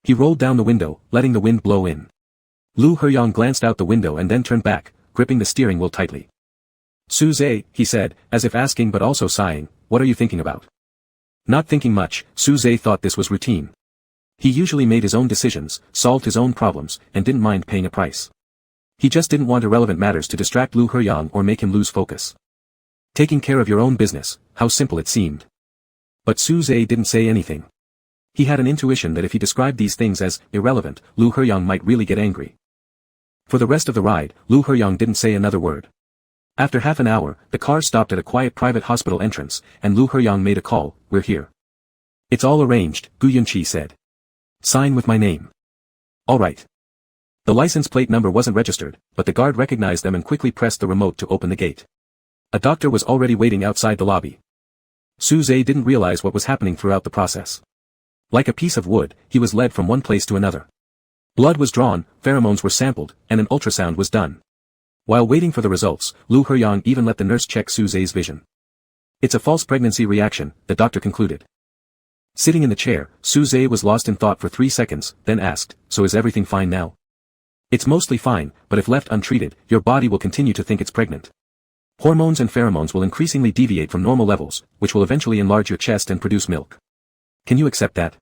[SPEAKER 1] He rolled down the window, letting the wind blow in. Lu Heyong glanced out the window and then turned back, gripping the steering wheel tightly. "Suze," he said, as if asking but also sighing, "what are you thinking about?" Not thinking much, Suze thought this was routine. He usually made his own decisions, solved his own problems, and didn't mind paying a price. He just didn't want irrelevant matters to distract Lu Heyong or make him lose focus. Taking care of your own business, how simple it seemed. But Suze didn't say anything. He had an intuition that if he described these things as irrelevant, Lu Heyong might really get angry. For the rest of the ride, Lu Heyong didn't say another word. After half an hour, the car stopped at a quiet private hospital entrance, and Lu Heyong made a call. "We're here." "It's all arranged," Gu Yunqi said. "Sign with my name." "All right." The license plate number wasn't registered, but the guard recognized them and quickly pressed the remote to open the gate. A doctor was already waiting outside the lobby. Suze didn't realize what was happening throughout the process. Like a piece of wood, he was led from one place to another. Blood was drawn, pheromones were sampled, and an ultrasound was done. While waiting for the results, Lu Heyong even let the nurse check Suze's vision. "It's a false pregnancy reaction," the doctor concluded. Sitting in the chair, Suze was lost in thought for 3 seconds, then asked, "So is everything fine now?" "It's mostly fine, but if left untreated, your body will continue to think it's pregnant. Hormones and pheromones will increasingly deviate from normal levels, which will eventually enlarge your chest and produce milk. Can you accept that?"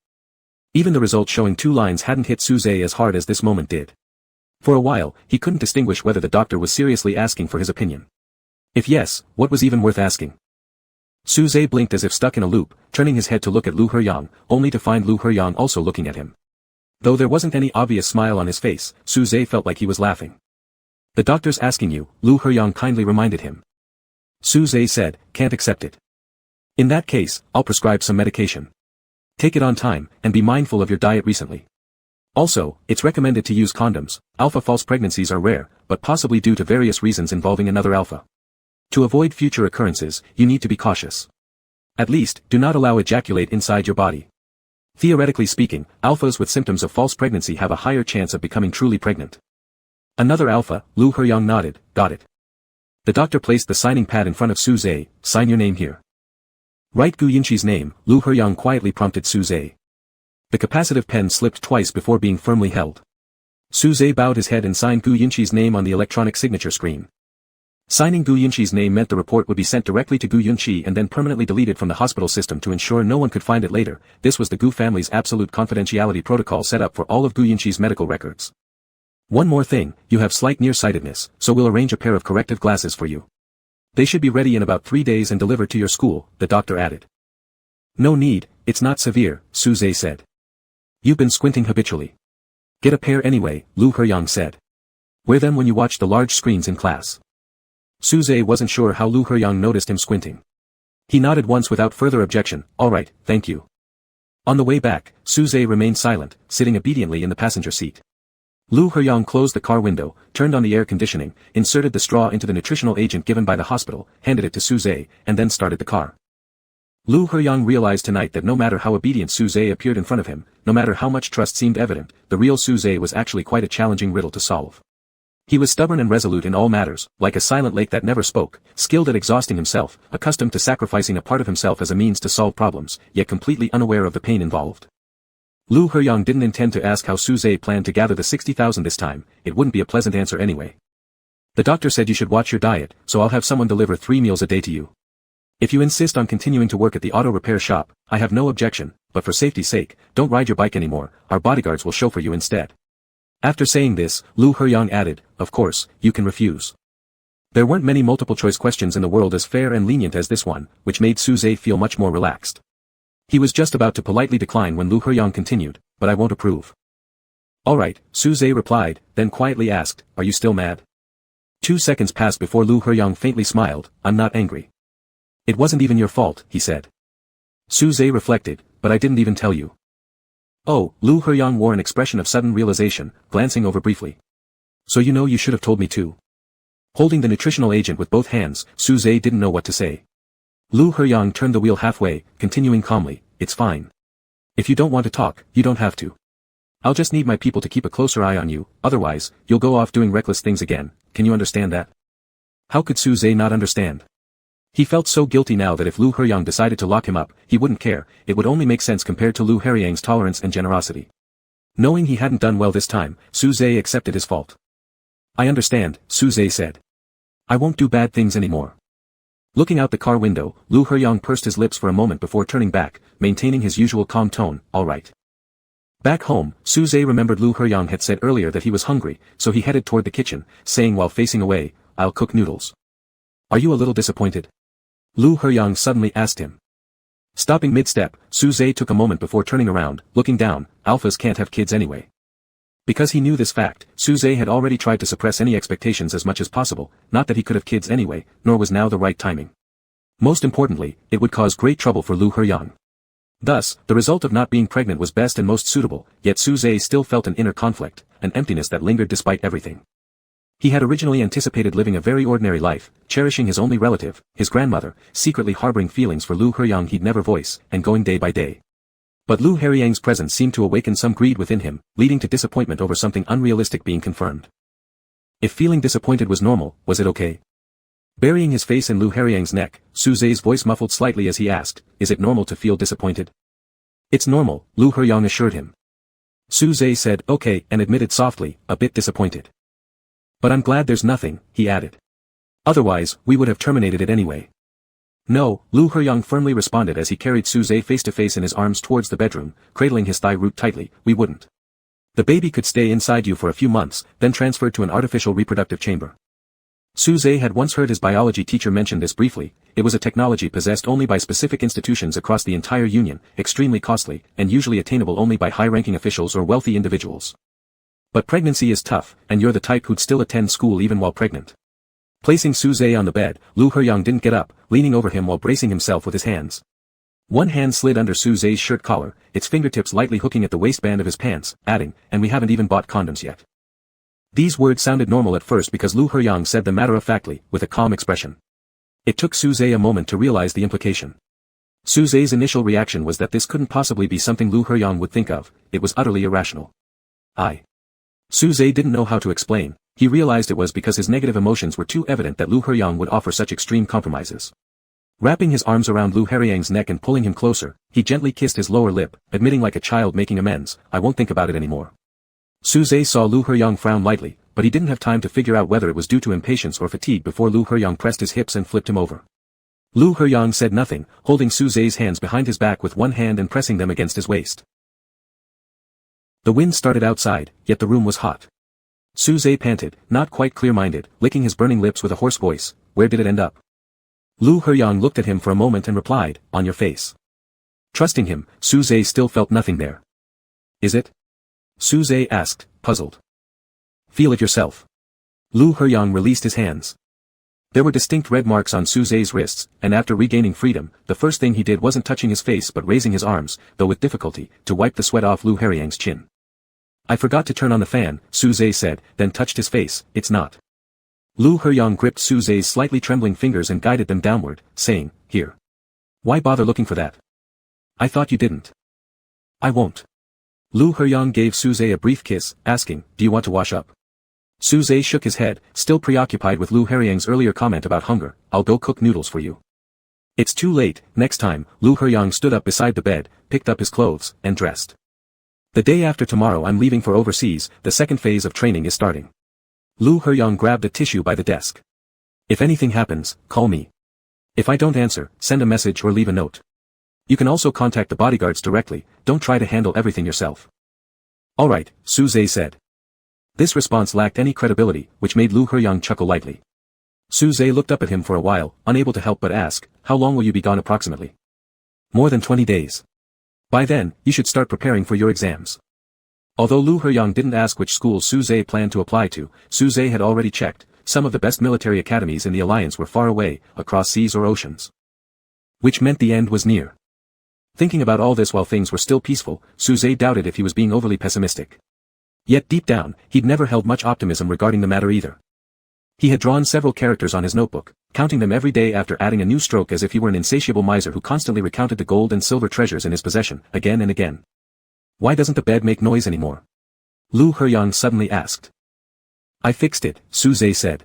[SPEAKER 1] Even the result showing 2 lines hadn't hit Suze as hard as this moment did. For a while, he couldn't distinguish whether the doctor was seriously asking for his opinion. If yes, what was even worth asking? Suze blinked as if stuck in a loop, turning his head to look at Lu Heyong, only to find Lu Heyong also looking at him. Though there wasn't any obvious smile on his face, Suze felt like he was laughing. "The doctor's asking you," Lu Heyong kindly reminded him. Suze said, "Can't accept it." "In that case, I'll prescribe some medication. Take it on time, and be mindful of your diet recently. Also, it's recommended to use condoms. Alpha false pregnancies are rare, but possibly due to various reasons involving another alpha. To avoid future occurrences, you need to be cautious. At least, do not allow ejaculate inside your body. Theoretically speaking, alphas with symptoms of false pregnancy have a higher chance of becoming truly pregnant." "Another alpha," Lu Heyong nodded, "got it." The doctor placed the signing pad in front of Suze. "Sign your name here." "Write Gu Yunqi's name," Lu Heyong quietly prompted Suze. The capacitive pen slipped twice before being firmly held. Suze bowed his head and signed Gu Yunqi's name on the electronic signature screen. Signing Gu Yunqi's name meant the report would be sent directly to Gu Yunqi and then permanently deleted from the hospital system to ensure no one could find it later. This was the Gu family's absolute confidentiality protocol set up for all of Gu Yunqi's medical records. One more thing, you have slight nearsightedness, so we'll arrange a pair of corrective glasses for you. They should be ready in about 3 days and delivered to your school, the doctor added. No need, it's not severe, Su Zhe said. You've been squinting habitually. Get a pair anyway, Lu Heyang said. Wear them when you watch the large screens in class. Su Zhe wasn't sure how Lu Heyang noticed him squinting. He nodded once without further objection. All right, thank you. On the way back, Su Zhe remained silent, sitting obediently in the passenger seat. Lu Heyang closed the car window, turned on the air conditioning, inserted the straw into the nutritional agent given by the hospital, handed it to Su Zhe, and then started the car. Lu Heyang realized tonight that no matter how obedient Su Zhe appeared in front of him, no matter how much trust seemed evident, the real Su Zhe was actually quite a challenging riddle to solve. He was stubborn and resolute in all matters, like a silent lake that never spoke, skilled at exhausting himself, accustomed to sacrificing a part of himself as a means to solve problems, yet completely unaware of the pain involved. Lu Heyang didn't intend to ask how Su Zhe planned to gather the 60,000 this time, it wouldn't be a pleasant answer anyway. The doctor said you should watch your diet, so I'll have someone deliver 3 meals a day to you. If you insist on continuing to work at the auto repair shop, I have no objection, but for safety's sake, don't ride your bike anymore, our bodyguards will chauffeur you instead. After saying this, Lu Heyang added, of course, you can refuse. There weren't many multiple-choice questions in the world as fair and lenient as this one, which made Su Zhe feel much more relaxed. He was just about to politely decline when Lu Heyang continued, but I won't approve. All right, Su Zhe replied, then quietly asked, are you still mad? 2 seconds passed before Lu Heyang faintly smiled, I'm not angry. It wasn't even your fault, he said. Su Zhe reflected, but I didn't even tell you. Oh, Lu Heyang wore an expression of sudden realization, glancing over briefly. So you know you should have told me too. Holding the nutritional agent with both hands, Su Zhe didn't know what to say. Lu Heyang turned the wheel halfway, continuing calmly, it's fine. If you don't want to talk, you don't have to. I'll just need my people to keep a closer eye on you, otherwise, you'll go off doing reckless things again, can you understand that? How could Su Zhe not understand? He felt so guilty now that if Lu Heyang decided to lock him up, he wouldn't care, it would only make sense compared to Lu Heyang's tolerance and generosity. Knowing he hadn't done well this time, Su Zhe accepted his fault. I understand, Su Zhe said. I won't do bad things anymore. Looking out the car window, Lu Heyang pursed his lips for a moment before turning back, maintaining his usual calm tone, all right. Back home, Su Zhe remembered Lu Heyang had said earlier that he was hungry, so he headed toward the kitchen, saying while facing away, I'll cook noodles. Are you a little disappointed? Lu Heyang suddenly asked him. Stopping mid-step, Su Zhe took a moment before turning around, looking down, alphas can't have kids anyway. Because he knew this fact, Su Zhe had already tried to suppress any expectations as much as possible, not that he could have kids anyway, nor was now the right timing. Most importantly, it would cause great trouble for Lu Heyang. Thus, the result of not being pregnant was best and most suitable, yet Su Zhe still felt an inner conflict, an emptiness that lingered despite everything. He had originally anticipated living a very ordinary life, cherishing his only relative, his grandmother, secretly harboring feelings for Lu Heyang he'd never voice, and going day by day. But Lu Heyang's presence seemed to awaken some greed within him, leading to disappointment over something unrealistic being confirmed. If feeling disappointed was normal, was it okay? Burying his face in Lu Heyang's neck, Su Zhe's voice muffled slightly as he asked, is it normal to feel disappointed? It's normal, Lu Heyang assured him. Su Zhe said okay and admitted softly, a bit disappointed. But I'm glad there's nothing, he added. Otherwise, we would have terminated it anyway. No, Lu Heyang firmly responded as he carried Su Zhe face to face in his arms towards the bedroom, cradling his thigh root tightly, we wouldn't. The baby could stay inside you for a few months, then transferred to an artificial reproductive chamber. Su Zhe had once heard his biology teacher mention this briefly, it was a technology possessed only by specific institutions across the entire Union, extremely costly, and usually attainable only by high-ranking officials or wealthy individuals. But pregnancy is tough, and you're the type who'd still attend school even while pregnant. Placing Su Zhe on the bed, Lu Heyang didn't get up, leaning over him while bracing himself with his hands. One hand slid under Su Zhe's shirt collar, its fingertips lightly hooking at the waistband of his pants, adding, and we haven't even bought condoms yet. These words sounded normal at first because Lu Heyang said them matter-of-factly, with a calm expression. It took Su Zhe a moment to realize the implication. Su Zhe's initial reaction was that this couldn't possibly be something Lu Heyang would think of, it was utterly irrational. Su Zhe didn't know how to explain, he realized it was because his negative emotions were too evident that Lu Heyang would offer such extreme compromises. Wrapping his arms around Lu Heyang's neck and pulling him closer, he gently kissed his lower lip, admitting like a child making amends, I won't think about it anymore. Su Zhe saw Lu Heyang frown lightly, but he didn't have time to figure out whether it was due to impatience or fatigue before Lu Heyong pressed his hips and flipped him over. Lu Heyong said nothing, holding Su Zhe's hands behind his back with one hand and pressing them against his waist. The wind started outside, yet the room was hot. Su Zhe panted, not quite clear-minded, licking his burning lips with a hoarse voice. Where did it end up? Lu Heyong looked at him for a moment and replied, on your face. Trusting him, Su Zhe still felt nothing there. Is it? Su Zhe asked, puzzled. Feel it yourself. Lu Heyong released his hands. There were distinct red marks on Su Zhe's wrists, and after regaining freedom, the first thing he did wasn't touching his face but raising his arms, though with difficulty, to wipe the sweat off Lu Heyong's chin. I forgot to turn on the fan, Su Zhe said, then touched his face. It's not. Lu Heyong gripped Su Zhe's slightly trembling fingers and guided them downward, saying, here. Why bother looking for that? I thought you didn't. I won't. Lu Heyong gave Su Zhe a brief kiss, asking, do you want to wash up? Su Zhe shook his head, still preoccupied with Lu Heyong's earlier comment about hunger. I'll go cook noodles for you. It's too late. Next time. Lu Heyong stood up beside the bed, picked up his clothes, and dressed. The day after tomorrow I'm leaving for overseas. The second phase of training is starting. Lu Heyong grabbed a tissue by the desk. If anything happens, call me. If I don't answer, send a message or leave a note. You can also contact the bodyguards directly. Don't try to handle everything yourself. All right, Su Zhe said. This response lacked any credibility, which made Lu Heyong chuckle lightly. Su Zhe looked up at him for a while, unable to help but ask, how long will you be gone approximately? More than 20 days. By then, you should start preparing for your exams. Although Lu Heyong didn't ask which schools Su Zhe planned to apply to, Su Zhe had already checked. Some of the best military academies in the alliance were far away, across seas or oceans. Which meant the end was near. Thinking about all this while things were still peaceful, Su Zhe doubted if he was being overly pessimistic. Yet deep down, he'd never held much optimism regarding the matter either. He had drawn several characters on his notebook, counting them every day after adding a new stroke as if he were an insatiable miser who constantly recounted the gold and silver treasures in his possession, again and again. Why doesn't the bed make noise anymore? Lu Heyong suddenly asked. I fixed it, Su Zhe said.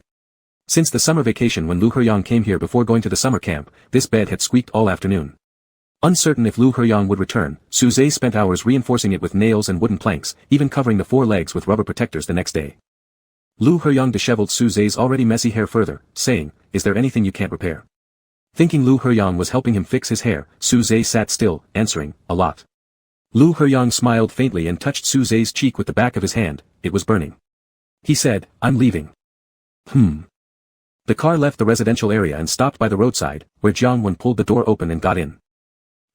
[SPEAKER 1] Since the summer vacation when Lu Heyong came here before going to the summer camp, this bed had squeaked all afternoon. Uncertain if Lu Heyong would return, Su Zhe spent hours reinforcing it with nails and wooden planks, even covering the four legs with rubber protectors the next day. Lu Heyong disheveled Su Zhe's already messy hair further, saying, is there anything you can't repair? Thinking Lu Heyong was helping him fix his hair, Su Zhe sat still, answering, a lot. Lu Heyong smiled faintly and touched Su Zhe's cheek with the back of his hand. It was burning. He said, I'm leaving. The car left the residential area and stopped by the roadside, where Jiang Wen pulled the door open and got in.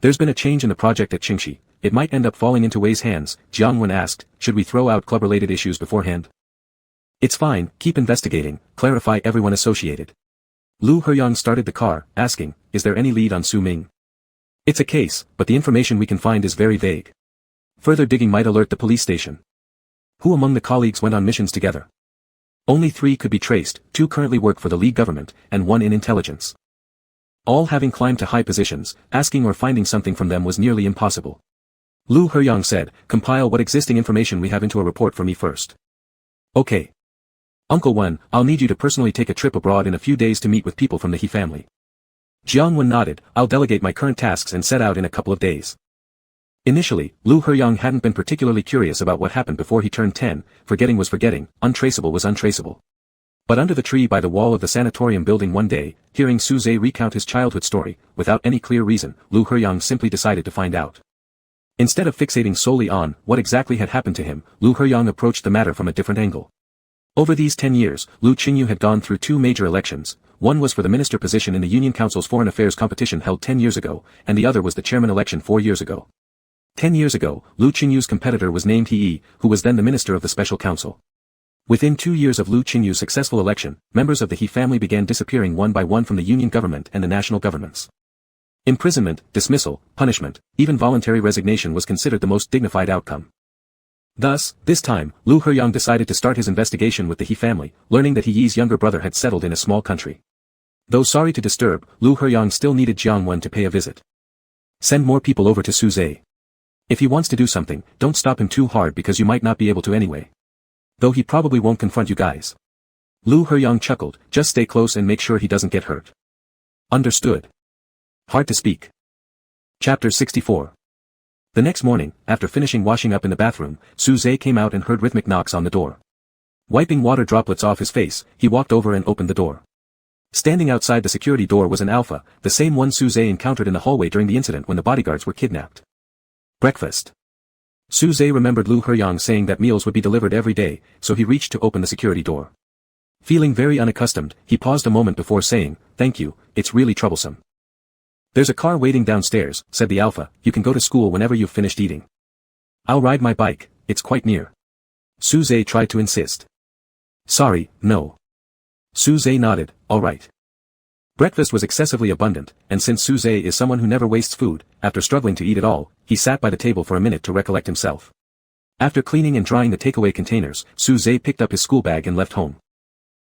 [SPEAKER 1] There's been a change in the project at Qingxi. It might end up falling into Wei's hands, Jiang Wen asked. Should we throw out club-related issues beforehand? It's fine, keep investigating, clarify everyone associated. Lu Heyong started the car, asking, is there any lead on Su Ming? It's a case, but the information we can find is very vague. Further digging might alert the police station. Who among the colleagues went on missions together? Only 3 could be traced, 2 currently work for the League government, and 1 in intelligence. All having climbed to high positions, asking or finding something from them was nearly impossible. Lu Heyong said, compile what existing information we have into a report for me first. Okay. Uncle Wen, I'll need you to personally take a trip abroad in a few days to meet with people from the He family. Jiang Wen nodded. I'll delegate my current tasks and set out in a couple of days. Initially, Lu Heyong hadn't been particularly curious about what happened before he turned 10, forgetting was forgetting, untraceable was untraceable. But under the tree by the wall of the sanatorium building one day, hearing Su Zhe recount his childhood story, without any clear reason, Lu Heyong simply decided to find out. Instead of fixating solely on what exactly had happened to him, Lu Heyong approached the matter from a different angle. Over these 10 years, Lu Qingyu had gone through 2 major elections. One was for the minister position in the Union Council's Foreign Affairs competition held 10 years ago, and the other was the chairman election 4 years ago. 10 years ago, Lu Qingyu's competitor was named He Yi, who was then the minister of the Special Council. Within 2 years of Lu Qingyu's successful election, members of the He family began disappearing one by one from the Union government and the national governments. Imprisonment, dismissal, punishment, even voluntary resignation was considered the most dignified outcome. Thus, this time, Lu Heyong decided to start his investigation with the He family, learning that He Yi's younger brother had settled in a small country. Though sorry to disturb, Lu Heyong still needed Jiang Wen to pay a visit. Send more people over to Su Zhe. If he wants to do something, don't stop him too hard because you might not be able to anyway. Though he probably won't confront you guys. Lu Heyong chuckled, just stay close and make sure he doesn't get hurt. Understood. Hard to speak. Chapter 64. The next morning, after finishing washing up in the bathroom, Su Zhe came out and heard rhythmic knocks on the door. Wiping water droplets off his face, he walked over and opened the door. Standing outside the security door was an alpha, the same one Suze encountered in the hallway during the incident when the bodyguards were kidnapped. Breakfast. Suze remembered Lu Heyang saying that meals would be delivered every day, so he reached to open the security door. Feeling very unaccustomed, he paused a moment before saying, "Thank you, it's really troublesome." "There's a car waiting downstairs," said the alpha, "you can go to school whenever you've finished eating." "I'll ride my bike, it's quite near." Suze tried to insist. "Sorry, no." Suze nodded, "All right." Breakfast was excessively abundant, and since Suze is someone who never wastes food, after struggling to eat it all, he sat by the table for a minute to recollect himself. After cleaning and drying the takeaway containers, Suze picked up his school bag and left home.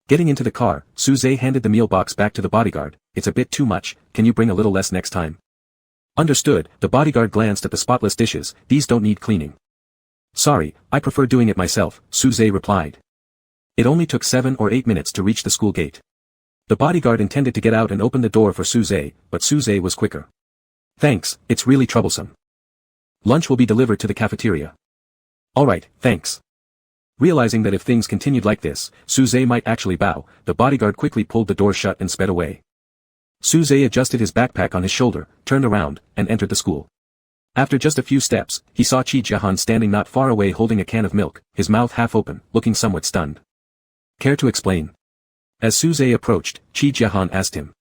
[SPEAKER 1] Getting into the car, Suze handed the meal box back to the bodyguard. "It's a bit too much, can you bring a little less next time?" "Understood." The bodyguard glanced at the spotless dishes. "These don't need cleaning." "Sorry, I prefer doing it myself," Suze replied. It only took 7 or 8 minutes to reach the school gate. The bodyguard intended to get out and open the door for Suze, but Suze was quicker. "Thanks, it's really troublesome. Lunch will be delivered to the cafeteria." "All right, thanks." Realizing that if things continued like this, Suze might actually bow, the bodyguard quickly pulled the door shut and sped away. Suze adjusted his backpack on his shoulder, turned around, and entered the school. After just a few steps, he saw Qi Jiahan standing not far away holding a can of milk, his mouth half open, looking somewhat stunned. "Care to explain?" As Suze approached, Qi Jiahan asked him.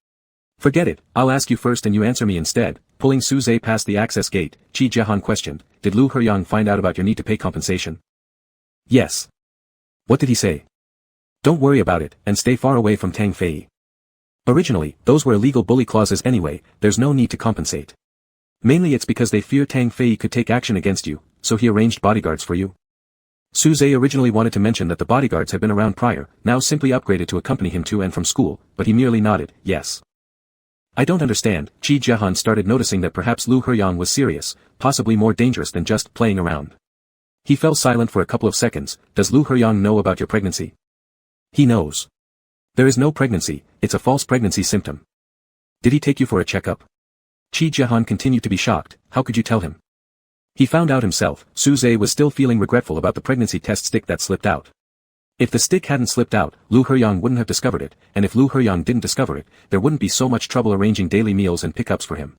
[SPEAKER 1] "Forget it, I'll ask you first and you answer me instead." Pulling Suze past the access gate, Qi Jiahan questioned, "Did Lu Heyang find out about your need to pay compensation?" "Yes." "What did he say?" "Don't worry about it, and stay far away from Tang Fei." "Originally, those were illegal bully clauses anyway, there's no need to compensate. Mainly it's because they fear Tang Fei could take action against you, so he arranged bodyguards for you." Suze originally wanted to mention that the bodyguards had been around prior, now simply upgraded to accompany him to and from school, but he merely nodded, "Yes." "I don't understand." Qi Jiahan started noticing that perhaps Lu Heyang was serious, possibly more dangerous than just playing around. He fell silent for a couple of seconds. "Does Lu Heyang know about your pregnancy?" "He knows. There is no pregnancy, it's a false pregnancy symptom." "Did he take you for a checkup?" Qi Jiahan continued to be shocked. "How could you tell him?" "He found out himself." Suze was still feeling regretful about the pregnancy test stick that slipped out. If the stick hadn't slipped out, Lu Heyang wouldn't have discovered it, and if Lu Heyang didn't discover it, there wouldn't be so much trouble arranging daily meals and pickups for him.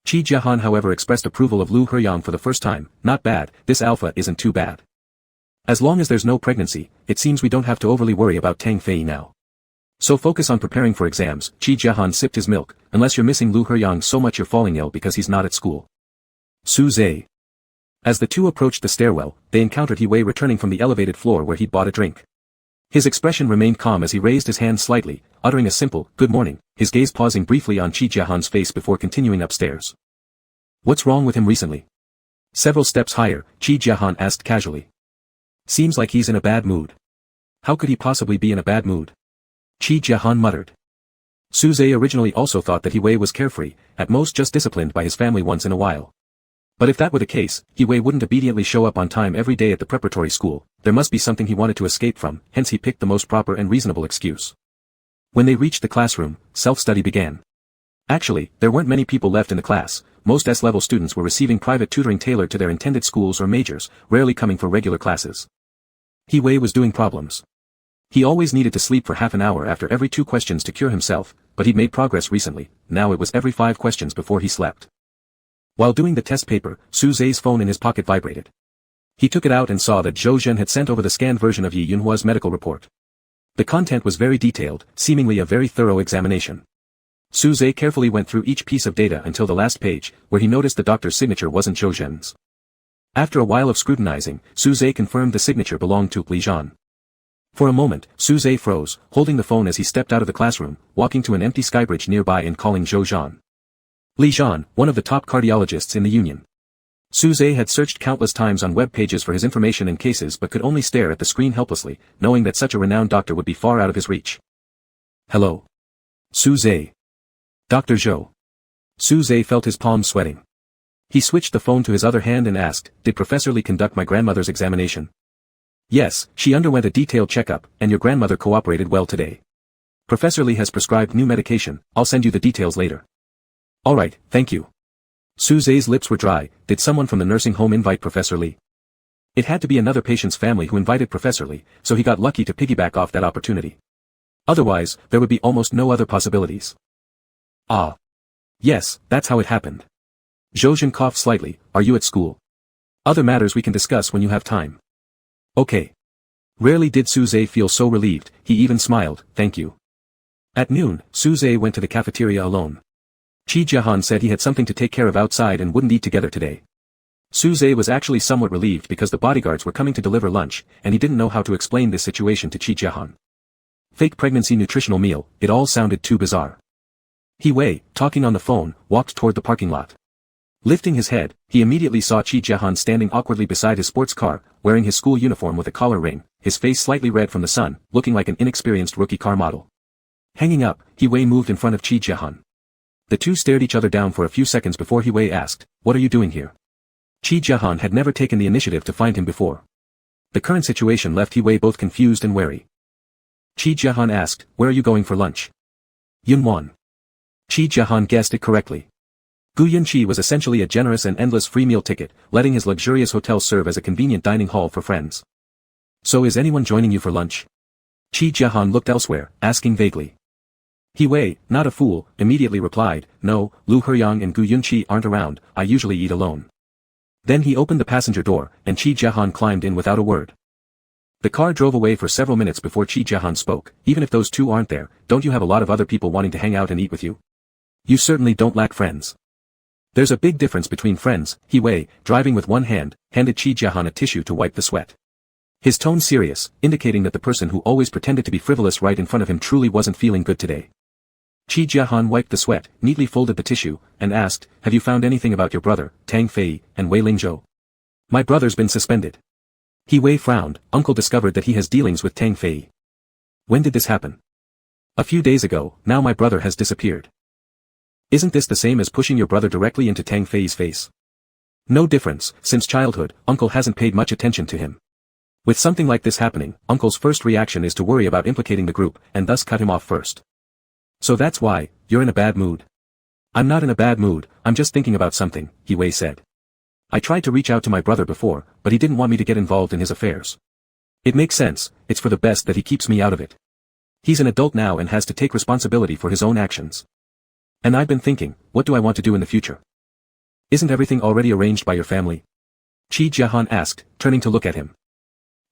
[SPEAKER 1] Qi Jiahan however expressed approval of Lu Heyang for the first time. "Not bad, this alpha isn't too bad. As long as there's no pregnancy, it seems we don't have to overly worry about Tang Fei now. So focus on preparing for exams." Qi Jiahan sipped his milk. "Unless you're missing Lu Heyang so much you're falling ill because he's not at school." Suze. As the two approached the stairwell, they encountered He Wei returning from the elevated floor where he'd bought a drink. His expression remained calm as he raised his hand slightly, uttering a simple, "Good morning," his gaze pausing briefly on Qi Jiahan's face before continuing upstairs. "What's wrong with him recently?" Several steps higher, Qi Jiahan asked casually. "Seems like he's in a bad mood." "How could he possibly be in a bad mood?" Qi Jiahan muttered. Suze originally also thought that He Wei was carefree, at most just disciplined by his family once in a while. But if that were the case, He Wei wouldn't obediently show up on time every day at the preparatory school. There must be something he wanted to escape from, hence he picked the most proper and reasonable excuse. When they reached the classroom, self-study began. Actually, there weren't many people left in the class. Most S-level students were receiving private tutoring tailored to their intended schools or majors, rarely coming for regular classes. He Wei was doing problems. He always needed to sleep for half an hour after every 2 questions to cure himself, but he'd made progress recently. Now it was every 5 questions before he slept. While doing the test paper, Suze's phone in his pocket vibrated. He took it out and saw that Zhou Zhen had sent over the scanned version of Yi Yunhua's medical report. The content was very detailed, seemingly a very thorough examination. Suze carefully went through each piece of data until the last page, where he noticed the doctor's signature wasn't Zhou Zhen's. After a while of scrutinizing, Suze confirmed the signature belonged to Li Zhan. For a moment, Suze froze, holding the phone as he stepped out of the classroom, walking to an empty skybridge nearby and calling Zhou Zhan. Li Zhan, one of the top cardiologists in the Union. Suze had searched countless times on web pages for his information and cases but could only stare at the screen helplessly, knowing that such a renowned doctor would be far out of his reach. "Hello. Suze. Dr. Zhou." Suze felt his palms sweating. He switched the phone to his other hand and asked, "Did Professor Li conduct my grandmother's examination?" "Yes, she underwent a detailed checkup, and your grandmother cooperated well today. Professor Li has prescribed new medication, I'll send you the details later." "All right, thank you." Suze's lips were dry. Did someone from the nursing home invite Professor Li? It had to be another patient's family who invited Professor Lee, so he got lucky to piggyback off that opportunity. Otherwise, there would be almost no other possibilities. Ah. Yes, that's how it happened. Zhou coughed slightly. Are you at school? Other matters we can discuss when you have time. Okay. Rarely did Su Zhe feel so relieved, he even smiled, thank you. At noon, Su Zhe went to the cafeteria alone. Qi Jiahan said he had something to take care of outside and wouldn't eat together today. Su Zhe was actually somewhat relieved because the bodyguards were coming to deliver lunch, and he didn't know how to explain this situation to Qi Jiahan. Fake pregnancy nutritional meal, it all sounded too bizarre. He Wei, talking on the phone, walked toward the parking lot. Lifting his head, he immediately saw Qi Jiahan standing awkwardly beside his sports car, wearing his school uniform with a collar ring, his face slightly red from the sun, looking like an inexperienced rookie car model. Hanging up, He Wei moved in front of Qi Jiahan. The two stared each other down for a few seconds before He Wei asked, "What are you doing here?" Qi Jiahan had never taken the initiative to find him before. The current situation left He Wei both confused and wary. Qi Jiahan asked, "Where are you going for lunch?" Yunwan. Qi Jiahan guessed it correctly. Gu Yunqi was essentially a generous and endless free meal ticket, letting his luxurious hotel serve as a convenient dining hall for friends. So is anyone joining you for lunch? Qi Jiahan looked elsewhere, asking vaguely. He Wei, not a fool, immediately replied, "No, Lu Heyang and Gu Yunqi aren't around, I usually eat alone." Then he opened the passenger door, and Qi Jiahan climbed in without a word. The car drove away for several minutes before Qi Jiahan spoke. Even if those two aren't there, don't you have a lot of other people wanting to hang out and eat with you? You certainly don't lack friends. There's a big difference between friends. He Wei, driving with one hand, handed Qi Jiahan a tissue to wipe the sweat. His tone serious, indicating that the person who always pretended to be frivolous right in front of him truly wasn't feeling good today. Qi Jiahan wiped the sweat, neatly folded the tissue, and asked, "Have you found anything about your brother, Tang Fei, and Wei Lingzhou?" "My brother's been suspended." He Wei frowned. Uncle discovered that he has dealings with Tang Fei. "When did this happen?" "A few days ago. Now my brother has disappeared." "Isn't this the same as pushing your brother directly into Tang Fei's face?" "No difference. Since childhood, Uncle hasn't paid much attention to him. With something like this happening, Uncle's first reaction is to worry about implicating the group, and thus cut him off first." "So that's why, you're in a bad mood." "I'm not in a bad mood, I'm just thinking about something," He Wei said. "I tried to reach out to my brother before, but he didn't want me to get involved in his affairs. It makes sense, it's for the best that he keeps me out of it. He's an adult now and has to take responsibility for his own actions. And I've been thinking, what do I want to do in the future?" "Isn't everything already arranged by your family?" Qi Jiahan asked, turning to look at him.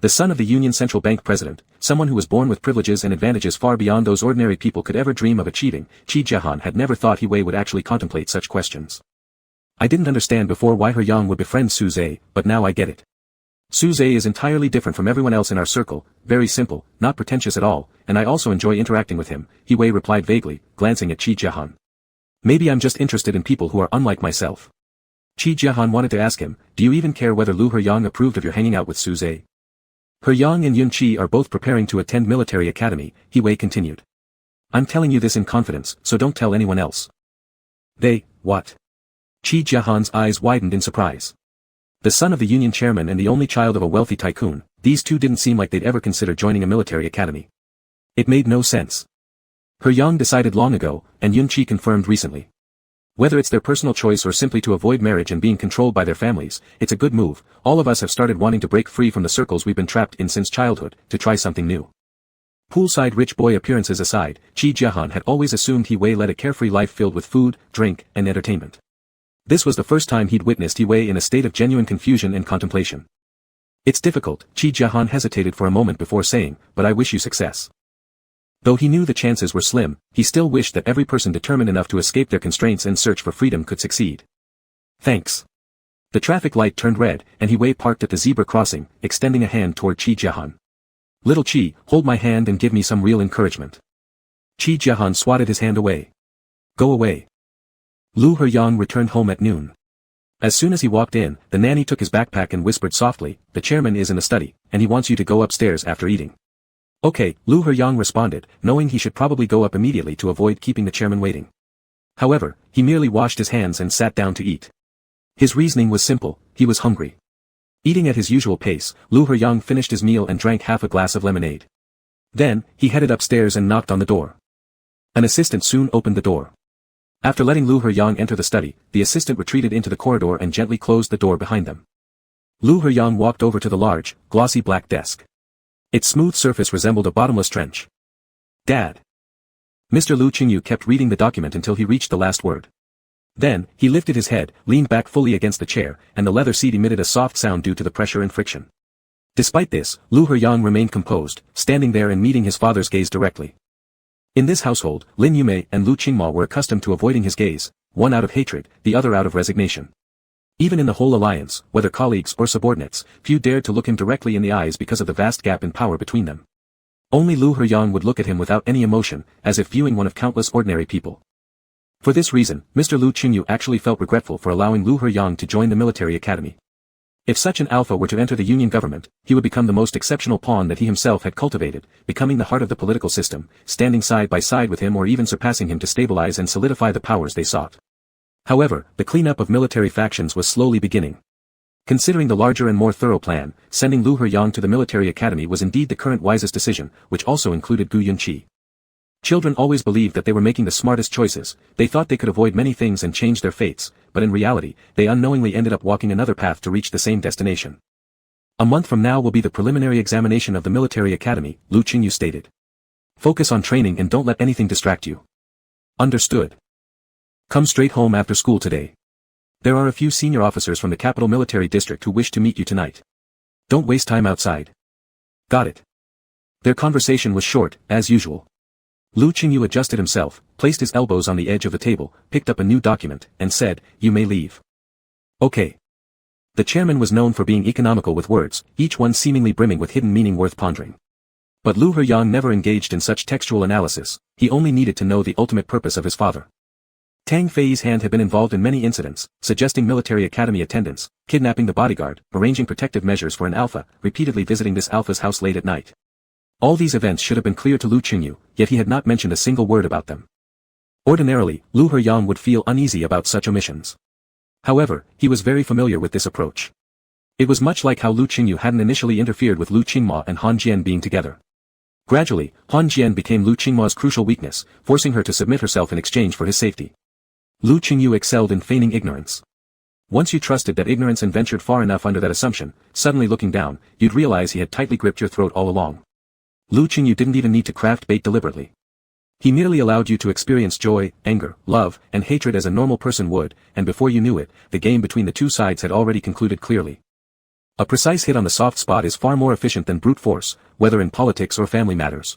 [SPEAKER 1] The son of the Union Central Bank president, someone who was born with privileges and advantages far beyond those ordinary people could ever dream of achieving, Qi Jiahan had never thought He Wei would actually contemplate such questions. "I didn't understand before why Heyang would befriend Su Zhe, but now I get it. Su Zhe is entirely different from everyone else in our circle, very simple, not pretentious at all, and I also enjoy interacting with him," He Wei replied vaguely, glancing at Qi Jiahan. "Maybe I'm just interested in people who are unlike myself." Qi Jiahan wanted to ask him, "Do you even care whether Lu Heyang approved of your hanging out with Su Zhe?" "Heyang and Yunqi are both preparing to attend military academy," He Wei continued. "I'm telling you this in confidence, so don't tell anyone else." What? Qi Jiahan's eyes widened in surprise. The son of the union chairman and the only child of a wealthy tycoon, these two didn't seem like they'd ever consider joining a military academy. It made no sense. Heyang decided long ago, and Yunqi confirmed recently. Whether it's their personal choice or simply to avoid marriage and being controlled by their families, it's a good move. All of us have started wanting to break free from the circles we've been trapped in since childhood, to try something new. Poolside rich boy appearances aside, Qi Jiahan had always assumed He Wei led a carefree life filled with food, drink, and entertainment. This was the first time he'd witnessed He Wei in a state of genuine confusion and contemplation. "It's difficult," Qi Jiahan hesitated for a moment before saying, "but I wish you success." Though he knew the chances were slim, he still wished that every person determined enough to escape their constraints and search for freedom could succeed. "Thanks." The traffic light turned red, and He Wei parked at the zebra crossing, extending a hand toward Qi Jiahan. "Little Qi, hold my hand and give me some real encouragement." Qi Jiahan swatted his hand away. "Go away." Lu Heyang returned home at noon. As soon as he walked in, the nanny took his backpack and whispered softly, "The chairman is in the study, and he wants you to go upstairs after eating." "Okay," Lu Heyang responded, knowing he should probably go up immediately to avoid keeping the chairman waiting. However, he merely washed his hands and sat down to eat. His reasoning was simple, he was hungry. Eating at his usual pace, Lu Heyang finished his meal and drank half a glass of lemonade. Then, he headed upstairs and knocked on the door. An assistant soon opened the door. After letting Lu Heyang enter the study, the assistant retreated into the corridor and gently closed the door behind them. Lu Heyang walked over to the large, glossy black desk. Its smooth surface resembled a bottomless trench. Dad. Mr. Lu Qingyu kept reading the document until he reached the last word. Then, he lifted his head, leaned back fully against the chair, and the leather seat emitted a soft sound due to the pressure and friction. Despite this, Lu Heyang remained composed, standing there and meeting his father's gaze directly. In this household, Lin Yumei and Lu Qingma were accustomed to avoiding his gaze, one out of hatred, the other out of resignation. Even in the whole alliance, whether colleagues or subordinates, few dared to look him directly in the eyes because of the vast gap in power between them. Only Lu Heyang would look at him without any emotion, as if viewing one of countless ordinary people. For this reason, Mr. Lu Qingyu actually felt regretful for allowing Lu Heyang to join the military academy. If such an alpha were to enter the Union government, he would become the most exceptional pawn that he himself had cultivated, becoming the heart of the political system, standing side by side with him or even surpassing him to stabilize and solidify the powers they sought. However, the cleanup of military factions was slowly beginning. Considering the larger and more thorough plan, sending Lu Heyang to the military academy was indeed the current wisest decision, which also included Gu Yunqi. Children always believed that they were making the smartest choices, they thought they could avoid many things and change their fates, but in reality, they unknowingly ended up walking another path to reach the same destination. A month from now will be the preliminary examination of the military academy, Lu Qingyu stated. Focus on training and don't let anything distract you. Understood. Come straight home after school today. There are a few senior officers from the capital military district who wish to meet you tonight. Don't waste time outside. Got it. Their conversation was short, as usual. Lu Qingyu adjusted himself, placed his elbows on the edge of the table, picked up a new document, and said, "You may leave." Okay. The chairman was known for being economical with words, each one seemingly brimming with hidden meaning worth pondering. But Lu Heyang never engaged in such textual analysis, he only needed to know the ultimate purpose of his father. Tang Fei's hand had been involved in many incidents, suggesting military academy attendance, kidnapping the bodyguard, arranging protective measures for an alpha, repeatedly visiting this alpha's house late at night. All these events should have been clear to Lu Qingyu, yet he had not mentioned a single word about them. Ordinarily, Lu Heyang would feel uneasy about such omissions. However, he was very familiar with this approach. It was much like how Lu Qingyu hadn't initially interfered with Lu Qingma and Han Jian being together. Gradually, Han Jian became Lu Qingma's crucial weakness, forcing her to submit herself in exchange for his safety. Lu Qingyu excelled in feigning ignorance. Once you trusted that ignorance and ventured far enough under that assumption, suddenly looking down, you'd realize he had tightly gripped your throat all along. Lu Qingyu didn't even need to craft bait deliberately. He merely allowed you to experience joy, anger, love, and hatred as a normal person would, and before you knew it, the game between the two sides had already concluded clearly. A precise hit on the soft spot is far more efficient than brute force, whether in politics or family matters.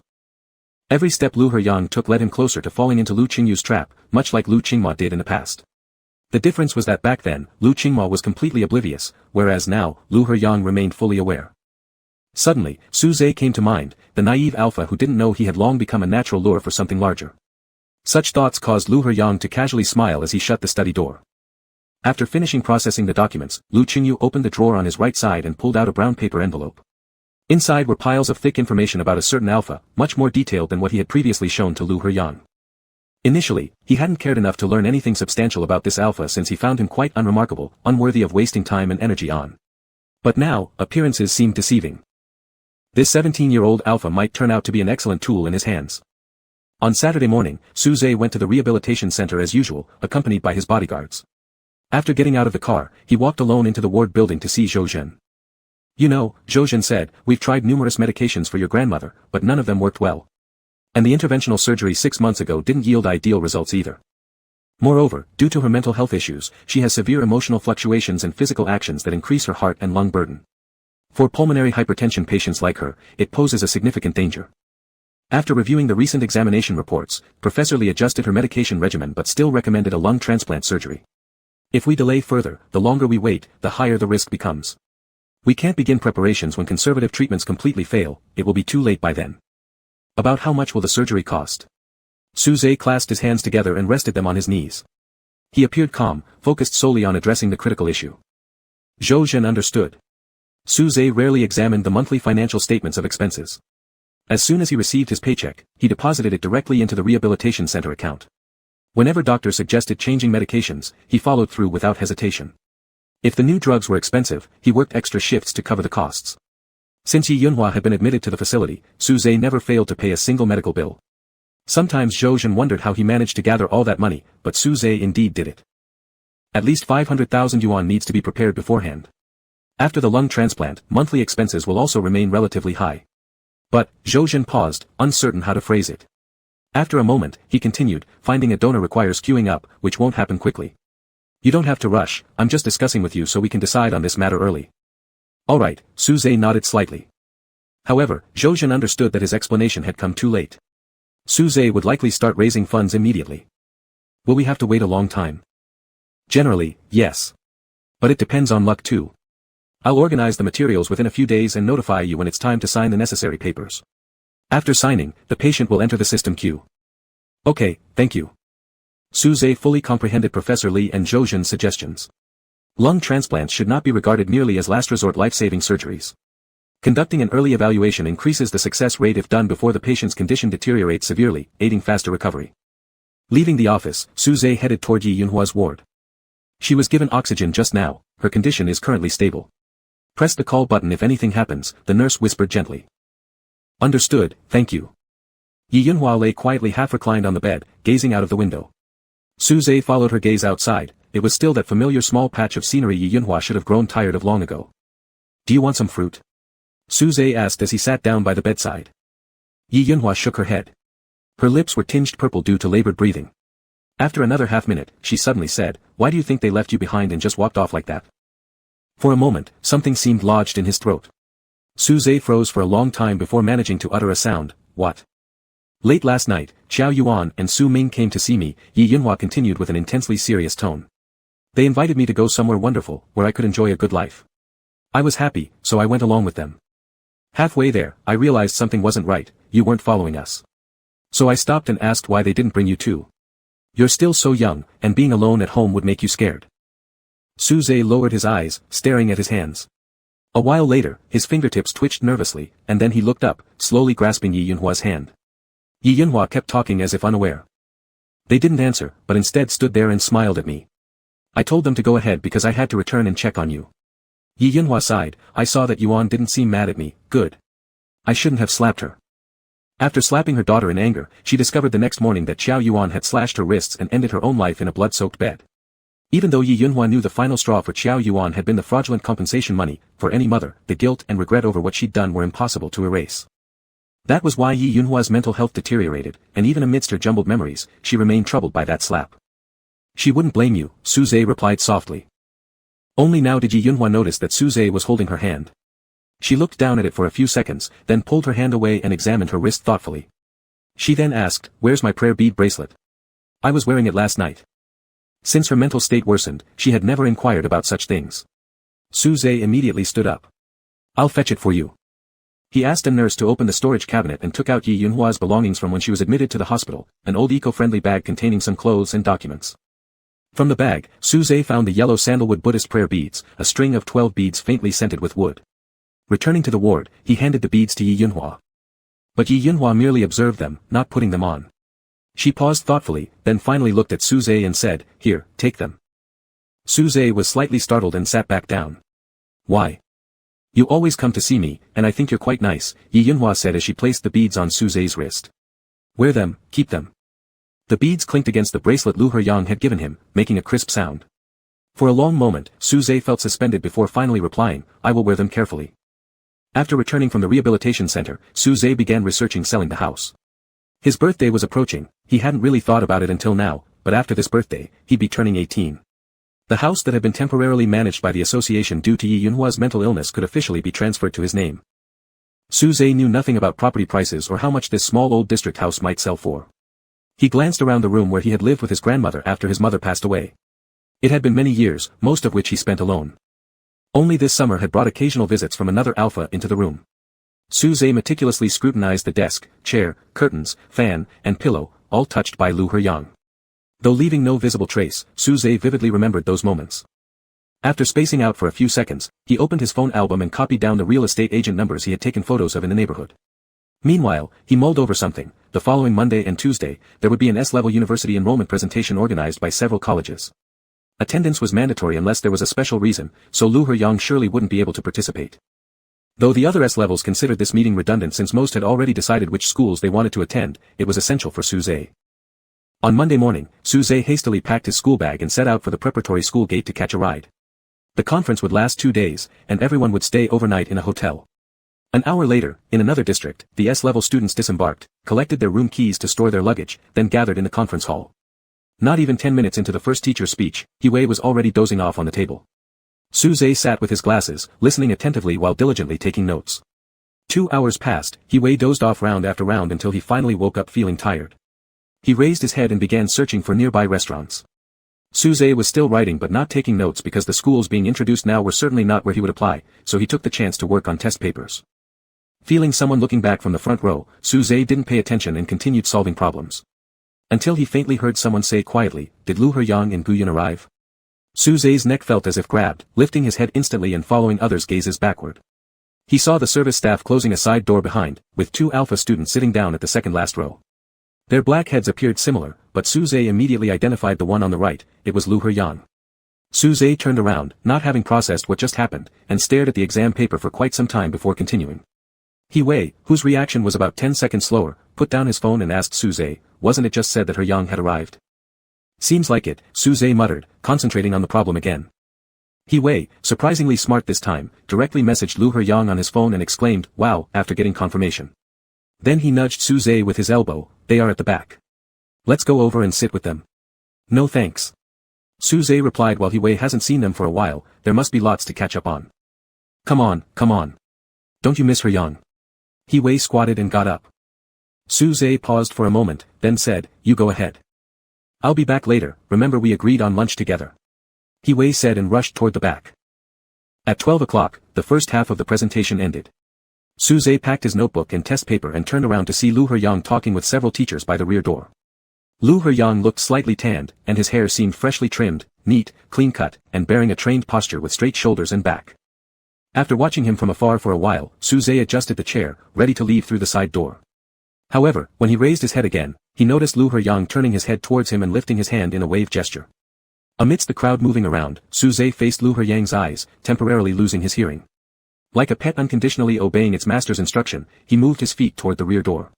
[SPEAKER 1] Every step Lu Heyang took led him closer to falling into Lu Qingyu's trap, much like Lu Qingma did in the past. The difference was that back then, Lu Qingma was completely oblivious, whereas now, Lu Heyang remained fully aware. Suddenly, Su Zhe came to mind, the naive alpha who didn't know he had long become a natural lure for something larger. Such thoughts caused Lu Heyang to casually smile as he shut the study door. After finishing processing the documents, Lu Qingyu opened the drawer on his right side and pulled out a brown paper envelope. Inside were piles of thick information about a certain alpha, much more detailed than what he had previously shown to Lu Heyang. Initially, he hadn't cared enough to learn anything substantial about this alpha since he found him quite unremarkable, unworthy of wasting time and energy on. But now, appearances seemed deceiving. This 17-year-old alpha might turn out to be an excellent tool in his hands. On Saturday morning, Su Zhe went to the rehabilitation center as usual, accompanied by his bodyguards. After getting out of the car, he walked alone into the ward building to see Zhou Zhen. "You know," Zhou Zhen said, "we've tried numerous medications for your grandmother, but none of them worked well. And the interventional surgery 6 months ago didn't yield ideal results either. Moreover, due to her mental health issues, she has severe emotional fluctuations and physical actions that increase her heart and lung burden. For pulmonary hypertension patients like her, it poses a significant danger." After reviewing the recent examination reports, Professor Li adjusted her medication regimen but still recommended a lung transplant surgery. "If we delay further, the longer we wait, the higher the risk becomes. We can't begin preparations when conservative treatments completely fail, it will be too late by then." "About how much will the surgery cost?" Su Zhe clasped his hands together and rested them on his knees. He appeared calm, focused solely on addressing the critical issue. Zhou Zhen understood. Su Zhe rarely examined the monthly financial statements of expenses. As soon as he received his paycheck, he deposited it directly into the rehabilitation center account. Whenever doctors suggested changing medications, he followed through without hesitation. If the new drugs were expensive, he worked extra shifts to cover the costs. Since Yi Yunhua had been admitted to the facility, Su Zhe never failed to pay a single medical bill. Sometimes Zhou Zhen wondered how he managed to gather all that money, but Su Zhe indeed did it. At least 500,000 yuan needs to be prepared beforehand. After the lung transplant, monthly expenses will also remain relatively high. But, Zhou paused, uncertain how to phrase it. After a moment, he continued, finding a donor requires queuing up, which won't happen quickly. You don't have to rush, I'm just discussing with you so we can decide on this matter early. Alright, Su Zhe nodded slightly. However, Zhou understood that his explanation had come too late. Su Zhe would likely start raising funds immediately. Will we have to wait a long time? Generally, yes. But it depends on luck too. I'll organize the materials within a few days and notify you when it's time to sign the necessary papers. After signing, the patient will enter the system queue. Okay, thank you. Su Zhe fully comprehended Professor Li and Zhou suggestions. Lung transplants should not be regarded merely as last-resort life-saving surgeries. Conducting an early evaluation increases the success rate if done before the patient's condition deteriorates severely, aiding faster recovery. Leaving the office, Su Zhe headed toward Yi Yunhua's ward. She was given oxygen just now, her condition is currently stable. Press the call button if anything happens, the nurse whispered gently. Understood, thank you. Yi Yunhua lay quietly half-reclined on the bed, gazing out of the window. Su Zhe followed her gaze outside, it was still that familiar small patch of scenery Yi Yunhua should have grown tired of long ago. Do you want some fruit? Su Zhe asked as he sat down by the bedside. Yi Yunhua shook her head. Her lips were tinged purple due to labored breathing. After another half-minute, she suddenly said, why do you think they left you behind and just walked off like that? For a moment, something seemed lodged in his throat. Su Zhe froze for a long time before managing to utter a sound, what? Late last night, Qiao Yuan and Su Ming came to see me, Yi Yunhua continued with an intensely serious tone. They invited me to go somewhere wonderful, where I could enjoy a good life. I was happy, so I went along with them. Halfway there, I realized something wasn't right, you weren't following us. So I stopped and asked why they didn't bring you too. You're still so young, and being alone at home would make you scared. Su Zhe lowered his eyes, staring at his hands. A while later, his fingertips twitched nervously, and then he looked up, slowly grasping Yi Yunhua's hand. Yi Yunhua kept talking as if unaware. They didn't answer, but instead stood there and smiled at me. I told them to go ahead because I had to return and check on you. Yi Yunhua sighed, I saw that Yuan didn't seem mad at me, good. I shouldn't have slapped her. After slapping her daughter in anger, she discovered the next morning that Qiao Yuan had slashed her wrists and ended her own life in a blood-soaked bed. Even though Yi Yunhua knew the final straw for Qiao Yuan had been the fraudulent compensation money, for any mother, the guilt and regret over what she'd done were impossible to erase. That was why Yi Yunhua's mental health deteriorated, and even amidst her jumbled memories, she remained troubled by that slap. She wouldn't blame you, Su Zhe replied softly. Only now did Yi Yunhua notice that Su Zhe was holding her hand. She looked down at it for a few seconds, then pulled her hand away and examined her wrist thoughtfully. She then asked, where's my prayer bead bracelet? I was wearing it last night. Since her mental state worsened, she had never inquired about such things. Su Zhe immediately stood up. I'll fetch it for you. He asked a nurse to open the storage cabinet and took out Yi Yunhua's belongings from when she was admitted to the hospital, an old eco-friendly bag containing some clothes and documents. From the bag, Su Zhe found the yellow sandalwood Buddhist prayer beads, a string of 12 beads faintly scented with wood. Returning to the ward, he handed the beads to Yi Yunhua. But Yi Yunhua merely observed them, not putting them on. She paused thoughtfully, then finally looked at Su Zhe and said, here, take them. Su Zhe was slightly startled and sat back down. Why? You always come to see me, and I think you're quite nice, Yi Yunhua said as she placed the beads on Su Zhe's wrist. Wear them, keep them. The beads clinked against the bracelet Lu Heyang had given him, making a crisp sound. For a long moment, Su Zhe felt suspended before finally replying, I will wear them carefully. After returning from the rehabilitation center, Su Zhe began researching selling the house. His birthday was approaching, he hadn't really thought about it until now, but after this birthday, he'd be turning 18. The house that had been temporarily managed by the association due to Yi Yunhua's mental illness could officially be transferred to his name. Su Zhe knew nothing about property prices or how much this small old district house might sell for. He glanced around the room where he had lived with his grandmother after his mother passed away. It had been many years, most of which he spent alone. Only this summer had brought occasional visits from another alpha into the room. Su Zhe meticulously scrutinized the desk, chair, curtains, fan, and pillow, all touched by Lu Heyang. Though leaving no visible trace, Su Zhe vividly remembered those moments. After spacing out for a few seconds, he opened his phone album and copied down the real estate agent numbers he had taken photos of in the neighborhood. Meanwhile, he mulled over something. The following Monday and Tuesday, there would be an S-level university enrollment presentation organized by several colleges. Attendance was mandatory unless there was a special reason, so Lu Heyang surely wouldn't be able to participate. Though the other S-levels considered this meeting redundant since most had already decided which schools they wanted to attend, it was essential for Su Zhe. On Monday morning, Su Zhe hastily packed his school bag and set out for the preparatory school gate to catch a ride. The conference would last 2 days, and everyone would stay overnight in a hotel. An hour later, in another district, the S-level students disembarked, collected their room keys to store their luggage, then gathered in the conference hall. Not even 10 minutes into the first teacher's speech, He-wei was already dozing off on the table. Su-zhe sat with his glasses, listening attentively while diligently taking notes. 2 hours passed, He-wei dozed off round after round until he finally woke up feeling tired. He raised his head and began searching for nearby restaurants. Su-zhe was still writing but not taking notes because the schools being introduced now were certainly not where he would apply, so he took the chance to work on test papers. Feeling someone looking back from the front row, Su-zhe didn't pay attention and continued solving problems. Until he faintly heard someone say quietly, "Did Lu Heyang and Guyan arrive?" Su-zhe's neck felt as if grabbed, lifting his head instantly and following others' gazes backward. He saw the service staff closing a side door behind, with 2 alpha students sitting down at the second last row. Their black heads appeared similar, but Su-zhe immediately identified the one on the right. It was Lu Heyang. Su-zhe turned around, not having processed what just happened, and stared at the exam paper for quite some time before continuing. He-wei, whose reaction was about 10 seconds slower, put down his phone and asked Su-zhe, "Wasn't it just said that Heyang had arrived?" "Seems like it," Su-zhe muttered, concentrating on the problem again. He-wei, surprisingly smart this time, directly messaged Lu Heyang on his phone and exclaimed, "Wow," after getting confirmation. Then he nudged Su-zhe with his elbow, "They are at the back. Let's go over and sit with them." "No thanks." Su-zhe replied, "While He-wei hasn't seen them for a while, there must be lots to catch up on." Come on. Don't you miss Heyang?" He-wei squatted and got up. Su-zhe paused for a moment, then said, "You go ahead. I'll be back later, remember we agreed on lunch together." He-wei said and rushed toward the back. At 12 o'clock, the first half of the presentation ended. Su-zhe packed his notebook and test paper and turned around to see Lu Heyang talking with several teachers by the rear door. Lu Heyang looked slightly tanned, and his hair seemed freshly trimmed, neat, clean-cut, and bearing a trained posture with straight shoulders and back. After watching him from afar for a while, Su-zhe adjusted the chair, ready to leave through the side door. However, when he raised his head again, he noticed Lu Heyang turning his head towards him and lifting his hand in a wave gesture. Amidst the crowd moving around, Su-zhe faced Lu Heyang's eyes, temporarily losing his hearing. Like a pet unconditionally obeying its master's instruction, he moved his feet toward the rear door.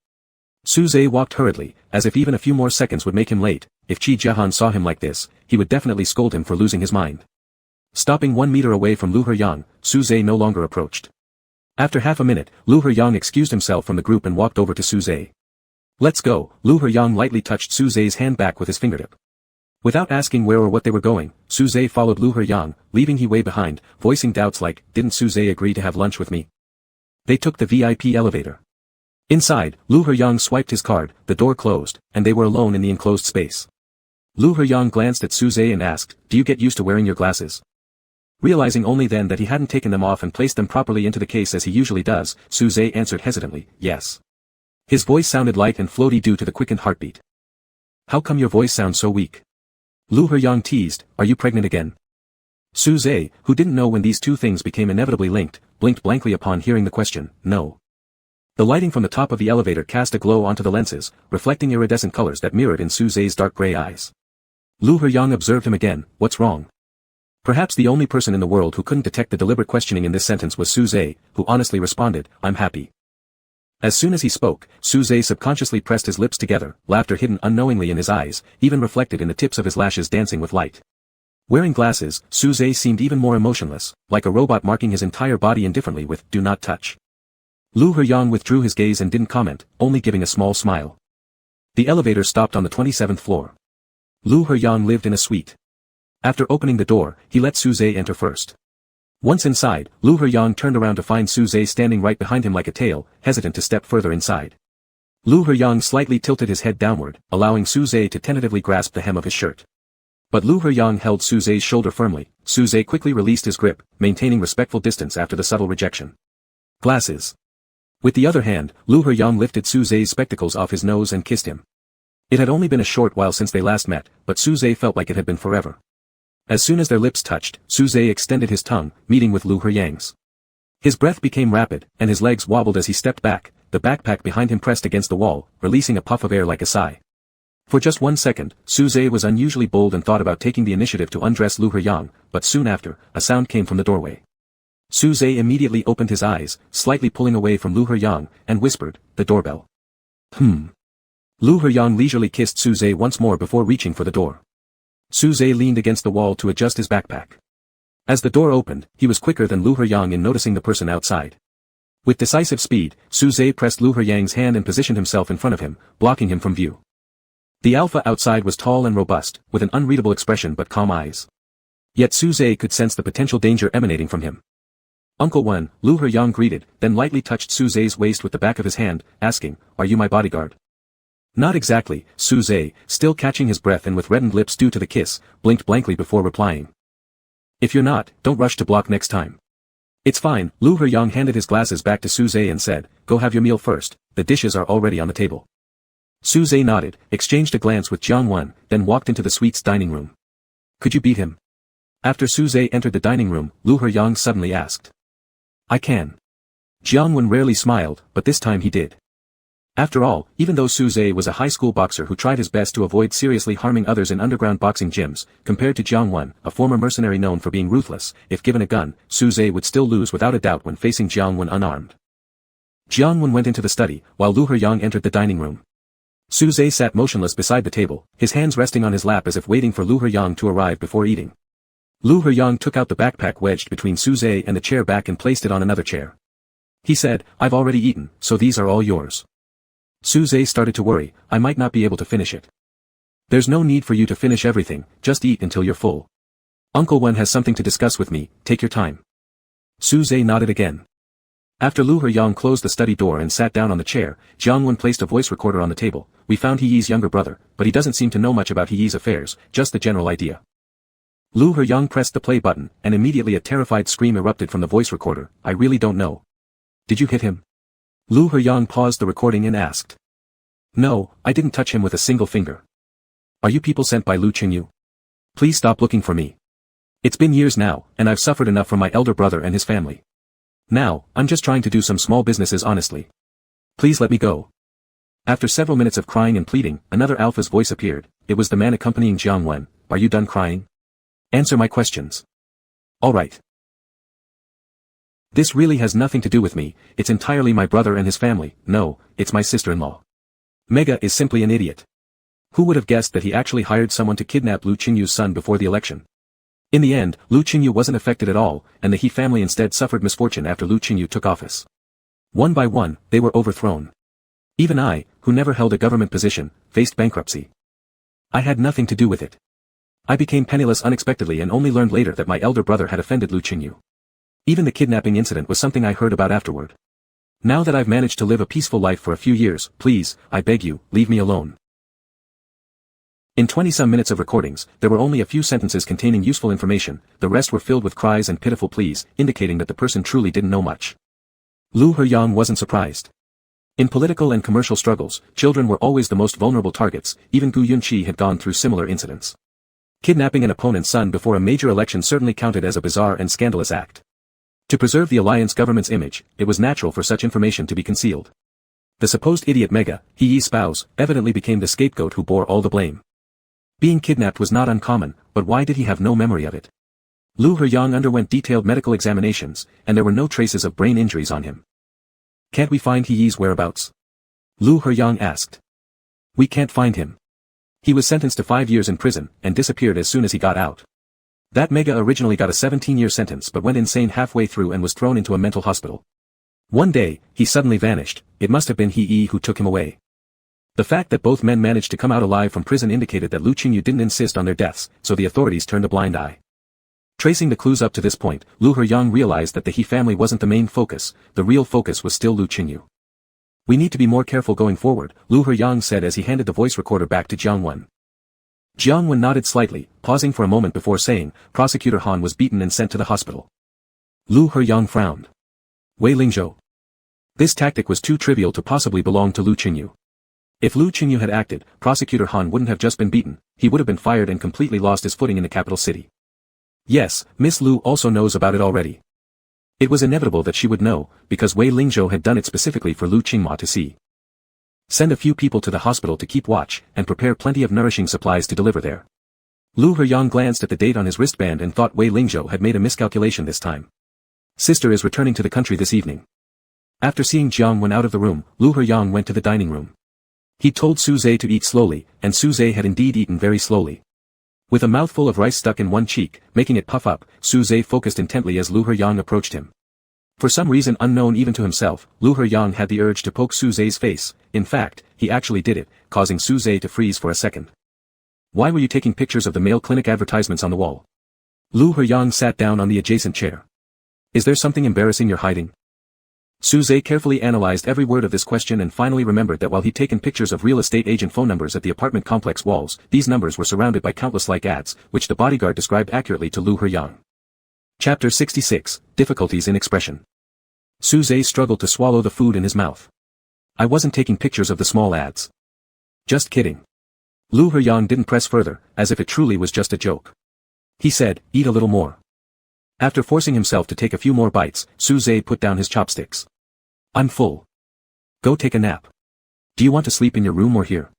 [SPEAKER 1] Su-zhe walked hurriedly, as if even a few more seconds would make him late. If Qi Jiahan saw him like this, he would definitely scold him for losing his mind. Stopping 1 meter away from Lu Heyang, Su-zhe no longer approached. After half a minute, Lu Heyang excused himself from the group and walked over to Su-zhe. "Let's go." Lu Heyang lightly touched Su-zhe's hand back with his fingertip. Without asking where or what they were going, Su-zhe followed Lu Heyang, leaving He-wei behind, voicing doubts like, "Didn't Su-zhe agree to have lunch with me?" They took the VIP elevator. Inside, Lu Heyang swiped his card, the door closed, and they were alone in the enclosed space. Lu Heyang glanced at Su-zhe and asked, "Do you get used to wearing your glasses?" Realizing only then that he hadn't taken them off and placed them properly into the case as he usually does, Su-zhe answered hesitantly, "Yes." His voice sounded light and floaty due to the quickened heartbeat. "How come your voice sounds so weak?" Lu Heyang teased, "Are you pregnant again?" Su-zhe, who didn't know when these two things became inevitably linked, blinked blankly upon hearing the question, "No." The lighting from the top of the elevator cast a glow onto the lenses, reflecting iridescent colors that mirrored in Su-zhe's dark gray eyes. Lu Heyang observed him again, "What's wrong?" Perhaps the only person in the world who couldn't detect the deliberate questioning in this sentence was Su-zhe, who honestly responded, "I'm happy." As soon as he spoke, Su-zhe subconsciously pressed his lips together, laughter hidden unknowingly in his eyes, even reflected in the tips of his lashes dancing with light. Wearing glasses, Su-zhe seemed even more emotionless, like a robot marking his entire body indifferently with, "Do not touch." Lu Heyang withdrew his gaze and didn't comment, only giving a small smile. The elevator stopped on the 27th floor. Lu Heyang lived in a suite. After opening the door, he let Su-zhe enter first. Once inside, Lu Heyang turned around to find Su-zhe standing right behind him like a tail, hesitant to step further inside. Lu Heyang slightly tilted his head downward, allowing Su-zhe to tentatively grasp the hem of his shirt. But Lu Heyang held Su-zhe's shoulder firmly. Su-zhe quickly released his grip, maintaining respectful distance after the subtle rejection. "Glasses." With the other hand, Lu Heyang lifted Su-zhe's spectacles off his nose and kissed him. It had only been a short while since they last met, but Su-zhe felt like it had been forever. As soon as their lips touched, Su-zhe extended his tongue, meeting with Lu Heyang's. His breath became rapid, and his legs wobbled as he stepped back, the backpack behind him pressed against the wall, releasing a puff of air like a sigh. For just 1 second, Su-zhe was unusually bold and thought about taking the initiative to undress Lu Heyang, but soon after, a sound came from the doorway. Su-zhe immediately opened his eyes, slightly pulling away from Lu Heyang, and whispered, "The doorbell." Lu Heyang leisurely kissed Su-zhe once more before reaching for the door. Su-zhe leaned against the wall to adjust his backpack. As the door opened, he was quicker than Lu Heyang in noticing the person outside. With decisive speed, Su Zhe pressed Lu Heyang's hand and positioned himself in front of him, blocking him from view. The alpha outside was tall and robust, with an unreadable expression but calm eyes. Yet Su Zhe could sense the potential danger emanating from him. "Uncle Wen," Lu Heyang greeted, then lightly touched Su Zhe's waist with the back of his hand, asking, "Are you my bodyguard?" "Not exactly," Su Zhe, still catching his breath and with reddened lips due to the kiss, blinked blankly before replying. "If you're not, don't rush to block next time." "It's fine," Lu Heyang handed his glasses back to Su Zhe and said, "Go have your meal first, the dishes are already on the table." Su Zhe nodded, exchanged a glance with Jiang Wen, then walked into the suite's dining room. "Could you beat him?" After Su Zhe entered the dining room, Lu Heyang suddenly asked. "I can." Jiang Wen rarely smiled, but this time he did. After all, even though Su Zhe was a high school boxer who tried his best to avoid seriously harming others in underground boxing gyms, compared to Jiang Wen, a former mercenary known for being ruthless, if given a gun, Su Zhe would still lose without a doubt when facing Jiang Wen unarmed. Jiang Wen went into the study, while Lu Heyang entered the dining room. Su Zhe sat motionless beside the table, his hands resting on his lap as if waiting for Lu Heyang to arrive before eating. Lu Heyang took out the backpack wedged between Su Zhe and the chair back and placed it on another chair. He said, "I've already eaten, so these are all yours." Su Zhe started to worry, "I might not be able to finish it." "There's no need for you to finish everything, just eat until you're full. Uncle Wen has something to discuss with me, take your time." Su Zhe nodded again. After Lu Heyang closed the study door and sat down on the chair, Jiang Wen placed a voice recorder on the table. "We found He Yi's younger brother, but he doesn't seem to know much about He Yi's affairs, just the general idea." Lu Heyang pressed the play button, and immediately a terrified scream erupted from the voice recorder. "I really don't know. Did you hit him?" Lu Heyang paused the recording and asked. "No, I didn't touch him with a single finger." "Are you people sent by Lu Qingyu? Please stop looking for me. It's been years now, and I've suffered enough from my elder brother and his family. Now, I'm just trying to do some small businesses honestly. Please let me go." After several minutes of crying and pleading, another alpha's voice appeared. It was the man accompanying Jiang Wen. "Are you done crying? Answer my questions." "All right. This really has nothing to do with me, it's entirely my brother and his family. No, it's my sister-in-law. Mega is simply an idiot. Who would have guessed that he actually hired someone to kidnap Lu Qingyu's son before the election? In the end, Lu Qingyu wasn't affected at all, and the He family instead suffered misfortune after Lu Qingyu took office. One by one, they were overthrown. Even I, who never held a government position, faced bankruptcy. I had nothing to do with it. I became penniless unexpectedly and only learned later that my elder brother had offended Lu Qingyu. Even the kidnapping incident was something I heard about afterward. Now that I've managed to live a peaceful life for a few years, please, I beg you, leave me alone." In 20-some minutes of recordings, there were only a few sentences containing useful information, the rest were filled with cries and pitiful pleas, indicating that the person truly didn't know much. Lu Heyang wasn't surprised. In political and commercial struggles, children were always the most vulnerable targets, even Gu Yunqi had gone through similar incidents. Kidnapping an opponent's son before a major election certainly counted as a bizarre and scandalous act. To preserve the alliance government's image, it was natural for such information to be concealed. The supposed idiot Mega, He Yi's spouse, evidently became the scapegoat who bore all the blame. Being kidnapped was not uncommon, but why did he have no memory of it? Lu Heyang underwent detailed medical examinations, and there were no traces of brain injuries on him. "Can't we find He Yi's whereabouts?" Lu Heyang asked. "We can't find him. He was sentenced to 5 years in prison, and disappeared as soon as he got out. That Mega originally got a 17-year sentence but went insane halfway through and was thrown into a mental hospital. One day, he suddenly vanished. It must have been He Yi who took him away." The fact that both men managed to come out alive from prison indicated that Lu Qingyu didn't insist on their deaths, so the authorities turned a blind eye. Tracing the clues up to this point, Lu Heyang realized that the He family wasn't the main focus, the real focus was still Lu Qingyu. "We need to be more careful going forward," Lu Heyang said as he handed the voice recorder back to Jiang Wen. Jiang Wen nodded slightly, pausing for a moment before saying, "Prosecutor Han was beaten and sent to the hospital." Lu Heyang frowned. Wei Lingzhou. This tactic was too trivial to possibly belong to Lu Qingyu. If Lu Qingyu had acted, Prosecutor Han wouldn't have just been beaten, he would have been fired and completely lost his footing in the capital city. Yes, Miss Lu also knows about it already. It was inevitable that she would know, because Wei Lingzhou had done it specifically for Lu Qingma to see. Send a few people to the hospital to keep watch, and prepare plenty of nourishing supplies to deliver there. Lu Heyang glanced at the date on his wristband and thought Wei Lingzhou had made a miscalculation this time. Sister is returning to the country this evening. After seeing Jiang Wen out of the room, Lu Heyang went to the dining room. He told Su Zhe to eat slowly, and Su Zhe had indeed eaten very slowly. With a mouthful of rice stuck in one cheek, making it puff up, Su-zhe focused intently as Lu He-yang approached him. For some reason unknown even to himself, Lu He-yang had the urge to poke Su-zhe's face. In fact, he actually did it, causing Su-zhe to freeze for a second. Why were you taking pictures of the male clinic advertisements on the wall? Lu He-yang sat down on the adjacent chair. Is there something embarrassing you're hiding? Su-zhe carefully analyzed every word of this question and finally remembered that while he'd taken pictures of real estate agent phone numbers at the apartment complex walls, these numbers were surrounded by countless like ads, which the bodyguard described accurately to Lu He-yang. Chapter 66, Difficulties in Expression. Su-zhe struggled to swallow the food in his mouth. I wasn't taking pictures of the small ads. Just kidding. Lu He-yang didn't press further, as if it truly was just a joke. He said, eat a little more. After forcing himself to take a few more bites, Su-zhe put down his chopsticks. I'm full. Go take a nap. Do you want to sleep in your room or here?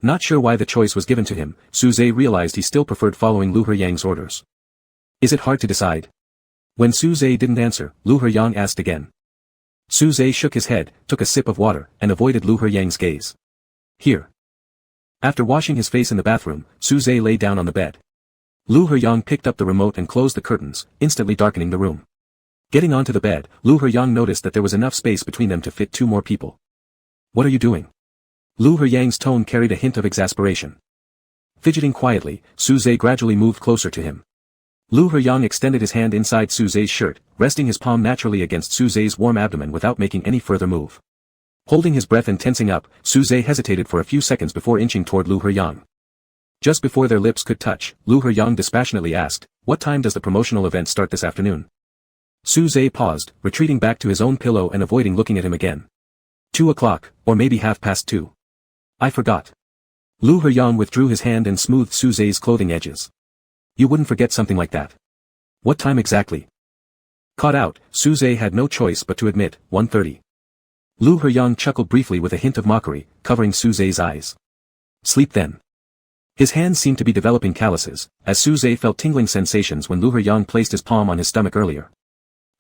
[SPEAKER 1] Not sure why the choice was given to him, Su-zhe realized he still preferred following Lu He-yang's orders. Is it hard to decide? When Su-zhe didn't answer, Lu He-yang asked again. Su-zhe shook his head, took a sip of water, and avoided Lu He-yang's gaze. Here. After washing his face in the bathroom, Su-zhe lay down on the bed. Lu He-yang picked up the remote and closed the curtains, instantly darkening the room. Getting onto the bed, Lu He-yang noticed that there was enough space between them to fit 2 more people. What are you doing? Lu He-yang's tone carried a hint of exasperation. Fidgeting quietly, Su-zhe gradually moved closer to him. Lu He-yang extended his hand inside Su-zhe's shirt, resting his palm naturally against Su-zhe's warm abdomen without making any further move. Holding his breath and tensing up, Su-zhe hesitated for a few seconds before inching toward Lu He-yang. Just before their lips could touch, Lu He-yang dispassionately asked, what time does the promotional event start this afternoon? Su-zhe paused, retreating back to his own pillow and avoiding looking at him again. 2 o'clock, or maybe 2:30. I forgot. Lu He-yang withdrew his hand and smoothed Su-zhe's clothing edges. You wouldn't forget something like that. What time exactly? Caught out, Su-zhe had no choice but to admit, 1:30. Lu He-yang chuckled briefly with a hint of mockery, covering Su-zhe's eyes. Sleep then. His hands seemed to be developing calluses, as Su-zhe felt tingling sensations when Lu He-yang placed his palm on his stomach earlier.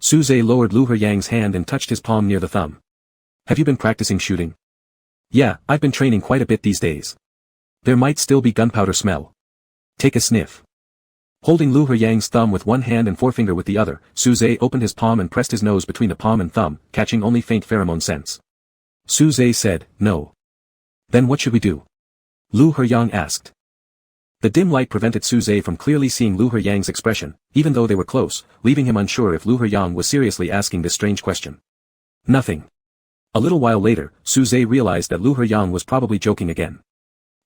[SPEAKER 1] Su-zhe lowered Lu He-yang's hand and touched his palm near the thumb. Have you been practicing shooting? Yeah, I've been training quite a bit these days. There might still be gunpowder smell. Take a sniff. Holding Lu He-yang's thumb with one hand and forefinger with the other, Su-zhe opened his palm and pressed his nose between the palm and thumb, catching only faint pheromone scents. Su-zhe said, no. Then what should we do? Lu He-yang asked. The dim light prevented Su-zhe from clearly seeing Lu He-yang's expression, even though they were close, leaving him unsure if Lu He-yang was seriously asking this strange question. Nothing. A little while later, Su-zhe realized that Lu He-yang was probably joking again.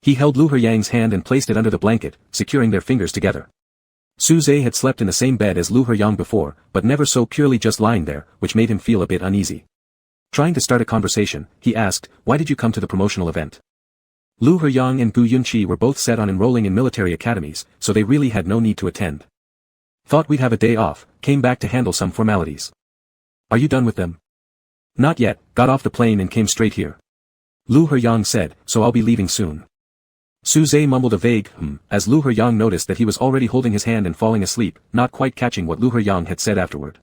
[SPEAKER 1] He held Lu He-yang's hand and placed it under the blanket, securing their fingers together. Su-zhe had slept in the same bed as Lu He-yang before, but never so purely just lying there, which made him feel a bit uneasy. Trying to start a conversation, he asked, why did you come to the promotional event? Lu He-yang and Gu Yunqi were both set on enrolling in military academies, so they really had no need to attend. Thought we'd have a day off, came back to handle some formalities. Are you done with them? Not yet, got off the plane and came straight here. Lu He-yang said, so I'll be leaving soon. Su-zhe mumbled a vague as Lu He-yang noticed that he was already holding his hand and falling asleep, not quite catching what Lu He-yang had said afterward.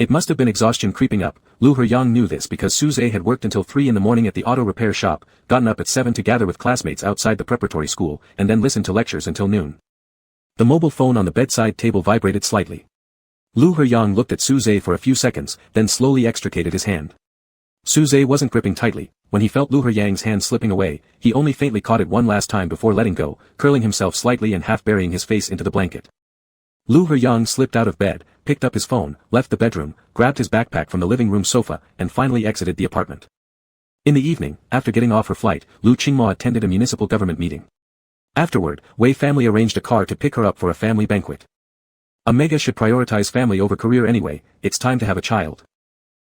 [SPEAKER 1] It must have been exhaustion creeping up. Lu He-yang knew this because Su-zhe had worked until 3 in the morning at the auto repair shop, gotten up at 7 to gather with classmates outside the preparatory school, and then listened to lectures until noon. The mobile phone on the bedside table vibrated slightly. Lu He-yang looked at Su-zhe for a few seconds, then slowly extricated his hand. Su-zhe wasn't gripping tightly. When he felt Lu He-yang's hand slipping away, he only faintly caught it one last time before letting go, curling himself slightly and half burying his face into the blanket. Lu He-yang slipped out of bed, picked up his phone, left the bedroom, grabbed his backpack from the living room sofa, and finally exited the apartment. In the evening, after getting off her flight, Lu Qingma attended a municipal government meeting. Afterward, Wei family arranged a car to pick her up for a family banquet. A mega should prioritize family over career anyway, it's time to have a child.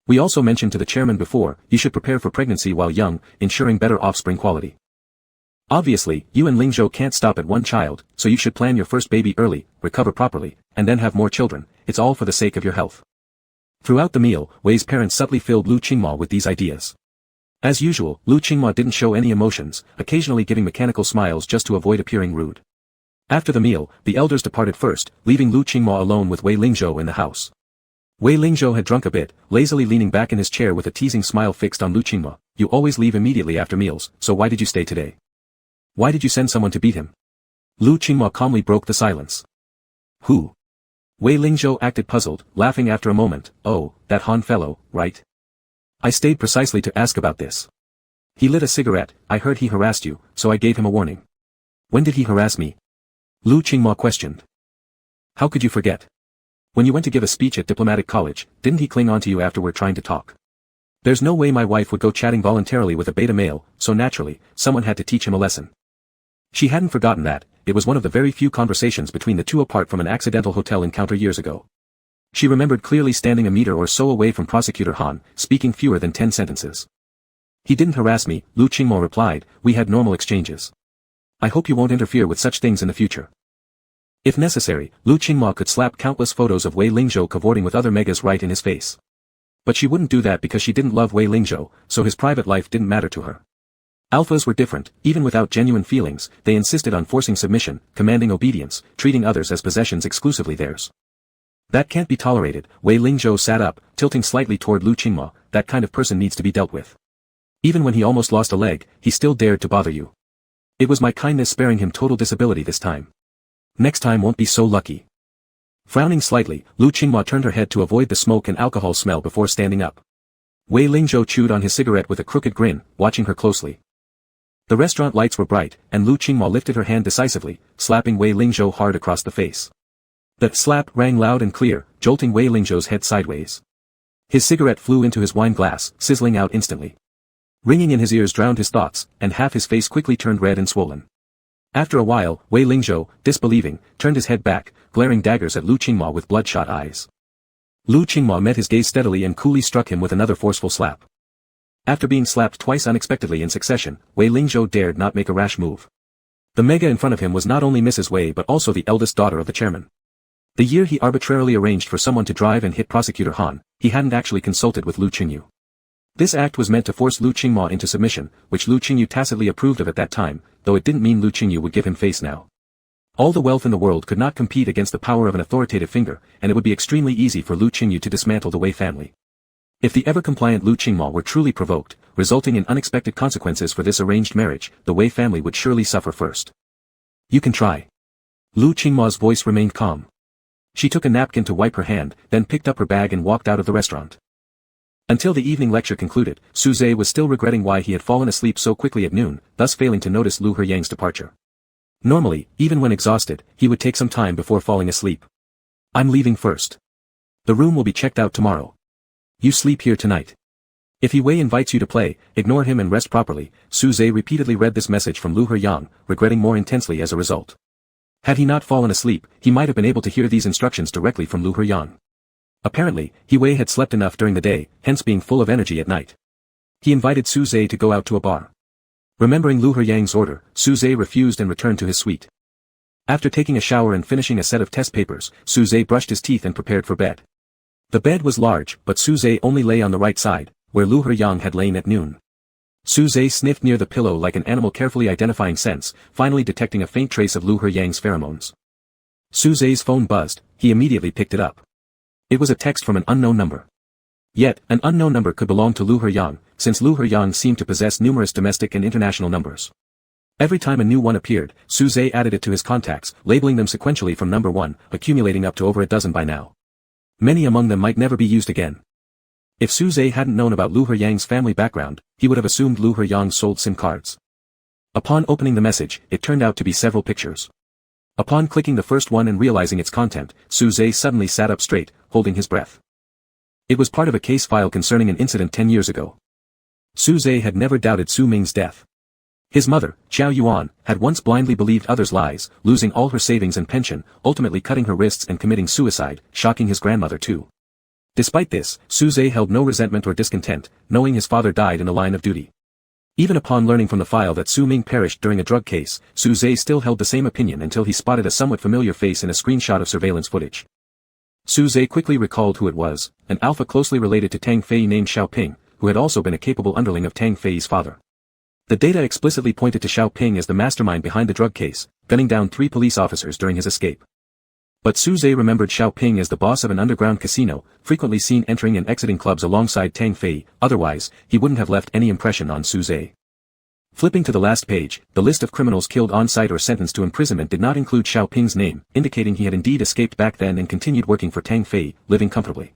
[SPEAKER 1] We also mentioned to the chairman before, you should prepare for pregnancy while young, ensuring better offspring quality. Obviously, you and Lingzhou can't stop at one child, so you should plan your first baby early, recover properly, and then have more children. It's all for the sake of your health. Throughout the meal, Wei's parents subtly filled Lu Qingma with these ideas. As usual, Lu Qingma didn't show any emotions, occasionally giving mechanical smiles just to avoid appearing rude. After the meal, the elders departed first, leaving Lu Qingma alone with Wei Lingzhou in the house. Wei Lingzhou had drunk a bit, lazily leaning back in his chair with a teasing smile fixed on Lu Qingma. You always leave immediately after meals, so why did you stay today? Why did you send someone to beat him? Lu Qingma calmly broke the silence. Who? Wei Lingzhou acted puzzled, laughing after a moment. Oh, that Han fellow, right? I stayed precisely to ask about this. He lit a cigarette. I heard he harassed you, so I gave him a warning. When did he harass me? Lu Qingma questioned. How could you forget? When you went to give a speech at diplomatic college, didn't he cling on to you afterward trying to talk? There's no way my wife would go chatting voluntarily with a beta male, so naturally, someone had to teach him a lesson. She hadn't forgotten that. It was one of the very few conversations between the two apart from an accidental hotel encounter years ago. She remembered clearly standing a meter or so away from Prosecutor Han, speaking fewer than 10 sentences. He didn't harass me, Lu Qingmo replied, we had normal exchanges. I hope you won't interfere with such things in the future. If necessary, Lu Qingmo could slap countless photos of Wei Lingzhou cavorting with other megas right in his face. But she wouldn't do that because she didn't love Wei Lingzhou, so his private life didn't matter to her. Alphas were different. Even without genuine feelings, they insisted on forcing submission, commanding obedience, treating others as possessions exclusively theirs. That can't be tolerated. Wei Lingzhou sat up, tilting slightly toward Lu Qingmo. That kind of person needs to be dealt with. Even when he almost lost a leg, he still dared to bother you. It was my kindness sparing him total disability this time. Next time won't be so lucky. Frowning slightly, Lu Qingmo turned her head to avoid the smoke and alcohol smell before standing up. Wei Lingzhou chewed on his cigarette with a crooked grin, watching her closely. The restaurant lights were bright, and Lu Qingmo lifted her hand decisively, slapping Wei Lingzhou hard across the face. That slap rang loud and clear, jolting Wei Lingzhou's head sideways. His cigarette flew into his wine glass, sizzling out instantly. Ringing in his ears drowned his thoughts, and half his face quickly turned red and swollen. After a while, Wei Lingzhou, disbelieving, turned his head back, glaring daggers at Lu Qingmo with bloodshot eyes. Lu Qingmo met his gaze steadily and coolly struck him with another forceful slap. After being slapped twice unexpectedly in succession, Wei Lingzhou dared not make a rash move. The mega in front of him was not only Mrs. Wei but also the eldest daughter of the chairman. The year he arbitrarily arranged for someone to drive and hit Prosecutor Han, he hadn't actually consulted with Lu Qingyu. This act was meant to force Lu Qingmo into submission, which Lu Qingyu tacitly approved of at that time, though it didn't mean Lu Qingyu would give him face now. All the wealth in the world could not compete against the power of an authoritative finger, and it would be extremely easy for Lu Qingyu to dismantle the Wei family. If the ever-compliant Lu Qingmo were truly provoked, resulting in unexpected consequences for this arranged marriage, the Wei family would surely suffer first. You can try. Lu Qingmo's voice remained calm. She took a napkin to wipe her hand, then picked up her bag and walked out of the restaurant. Until the evening lecture concluded, Su Zhe was still regretting why he had fallen asleep so quickly at noon, thus failing to notice Lu Heyang's departure. Normally, even when exhausted, he would take some time before falling asleep. I'm leaving first. The room will be checked out tomorrow. You sleep here tonight. If He Wei invites you to play, ignore him and rest properly. Su Zhe repeatedly read this message from Lu Heyang, regretting more intensely as a result. Had he not fallen asleep, he might have been able to hear these instructions directly from Lu Heyang. Apparently, He Wei had slept enough during the day, hence being full of energy at night. He invited Su Zhe to go out to a bar. Remembering Lu Heyang's order, Su Zhe refused and returned to his suite. After taking a shower and finishing a set of test papers, Su Zhe brushed his teeth and prepared for bed. The bed was large, but Su Zhe only lay on the right side, where Lu Heyang had lain at noon. Su Zhe sniffed near the pillow like an animal carefully identifying scents, finally detecting a faint trace of Lu Heyang's pheromones. Su Zhe's phone buzzed. He immediately picked it up. It was a text from an unknown number. Yet, an unknown number could belong to Lu Heyang, since Lu Heyang seemed to possess numerous domestic and international numbers. Every time a new one appeared, Su Zhe added it to his contacts, labeling them sequentially from number 1, accumulating up to over a dozen by now. Many among them might never be used again. If Su Zhe hadn't known about Lu Heyang's family background, he would have assumed Lu Heyang sold SIM cards. Upon opening the message, it turned out to be several pictures. Upon clicking the first one and realizing its content, Su Zhe suddenly sat up straight, holding his breath. It was part of a case file concerning an incident 10 years ago. Su Zhe had never doubted Su Ming's death. His mother, Xiao Yuan, had once blindly believed others' lies, losing all her savings and pension, ultimately cutting her wrists and committing suicide, shocking his grandmother too. Despite this, Su Zhe held no resentment or discontent, knowing his father died in the line of duty. Even upon learning from the file that Su Ming perished during a drug case, Su Zhe still held the same opinion until he spotted a somewhat familiar face in a screenshot of surveillance footage. Su Zhe quickly recalled who it was, an alpha closely related to Tang Fei named Xiaoping, who had also been a capable underling of Tang Fei's father. The data explicitly pointed to Xiaoping as the mastermind behind the drug case, gunning down 3 police officers during his escape. But Su Zhe remembered Xiaoping as the boss of an underground casino, frequently seen entering and exiting clubs alongside Tang Fei, otherwise, he wouldn't have left any impression on Su Zhe. Flipping to the last page, the list of criminals killed on-site or sentenced to imprisonment did not include Xiaoping's name, indicating he had indeed escaped back then and continued working for Tang Fei, living comfortably.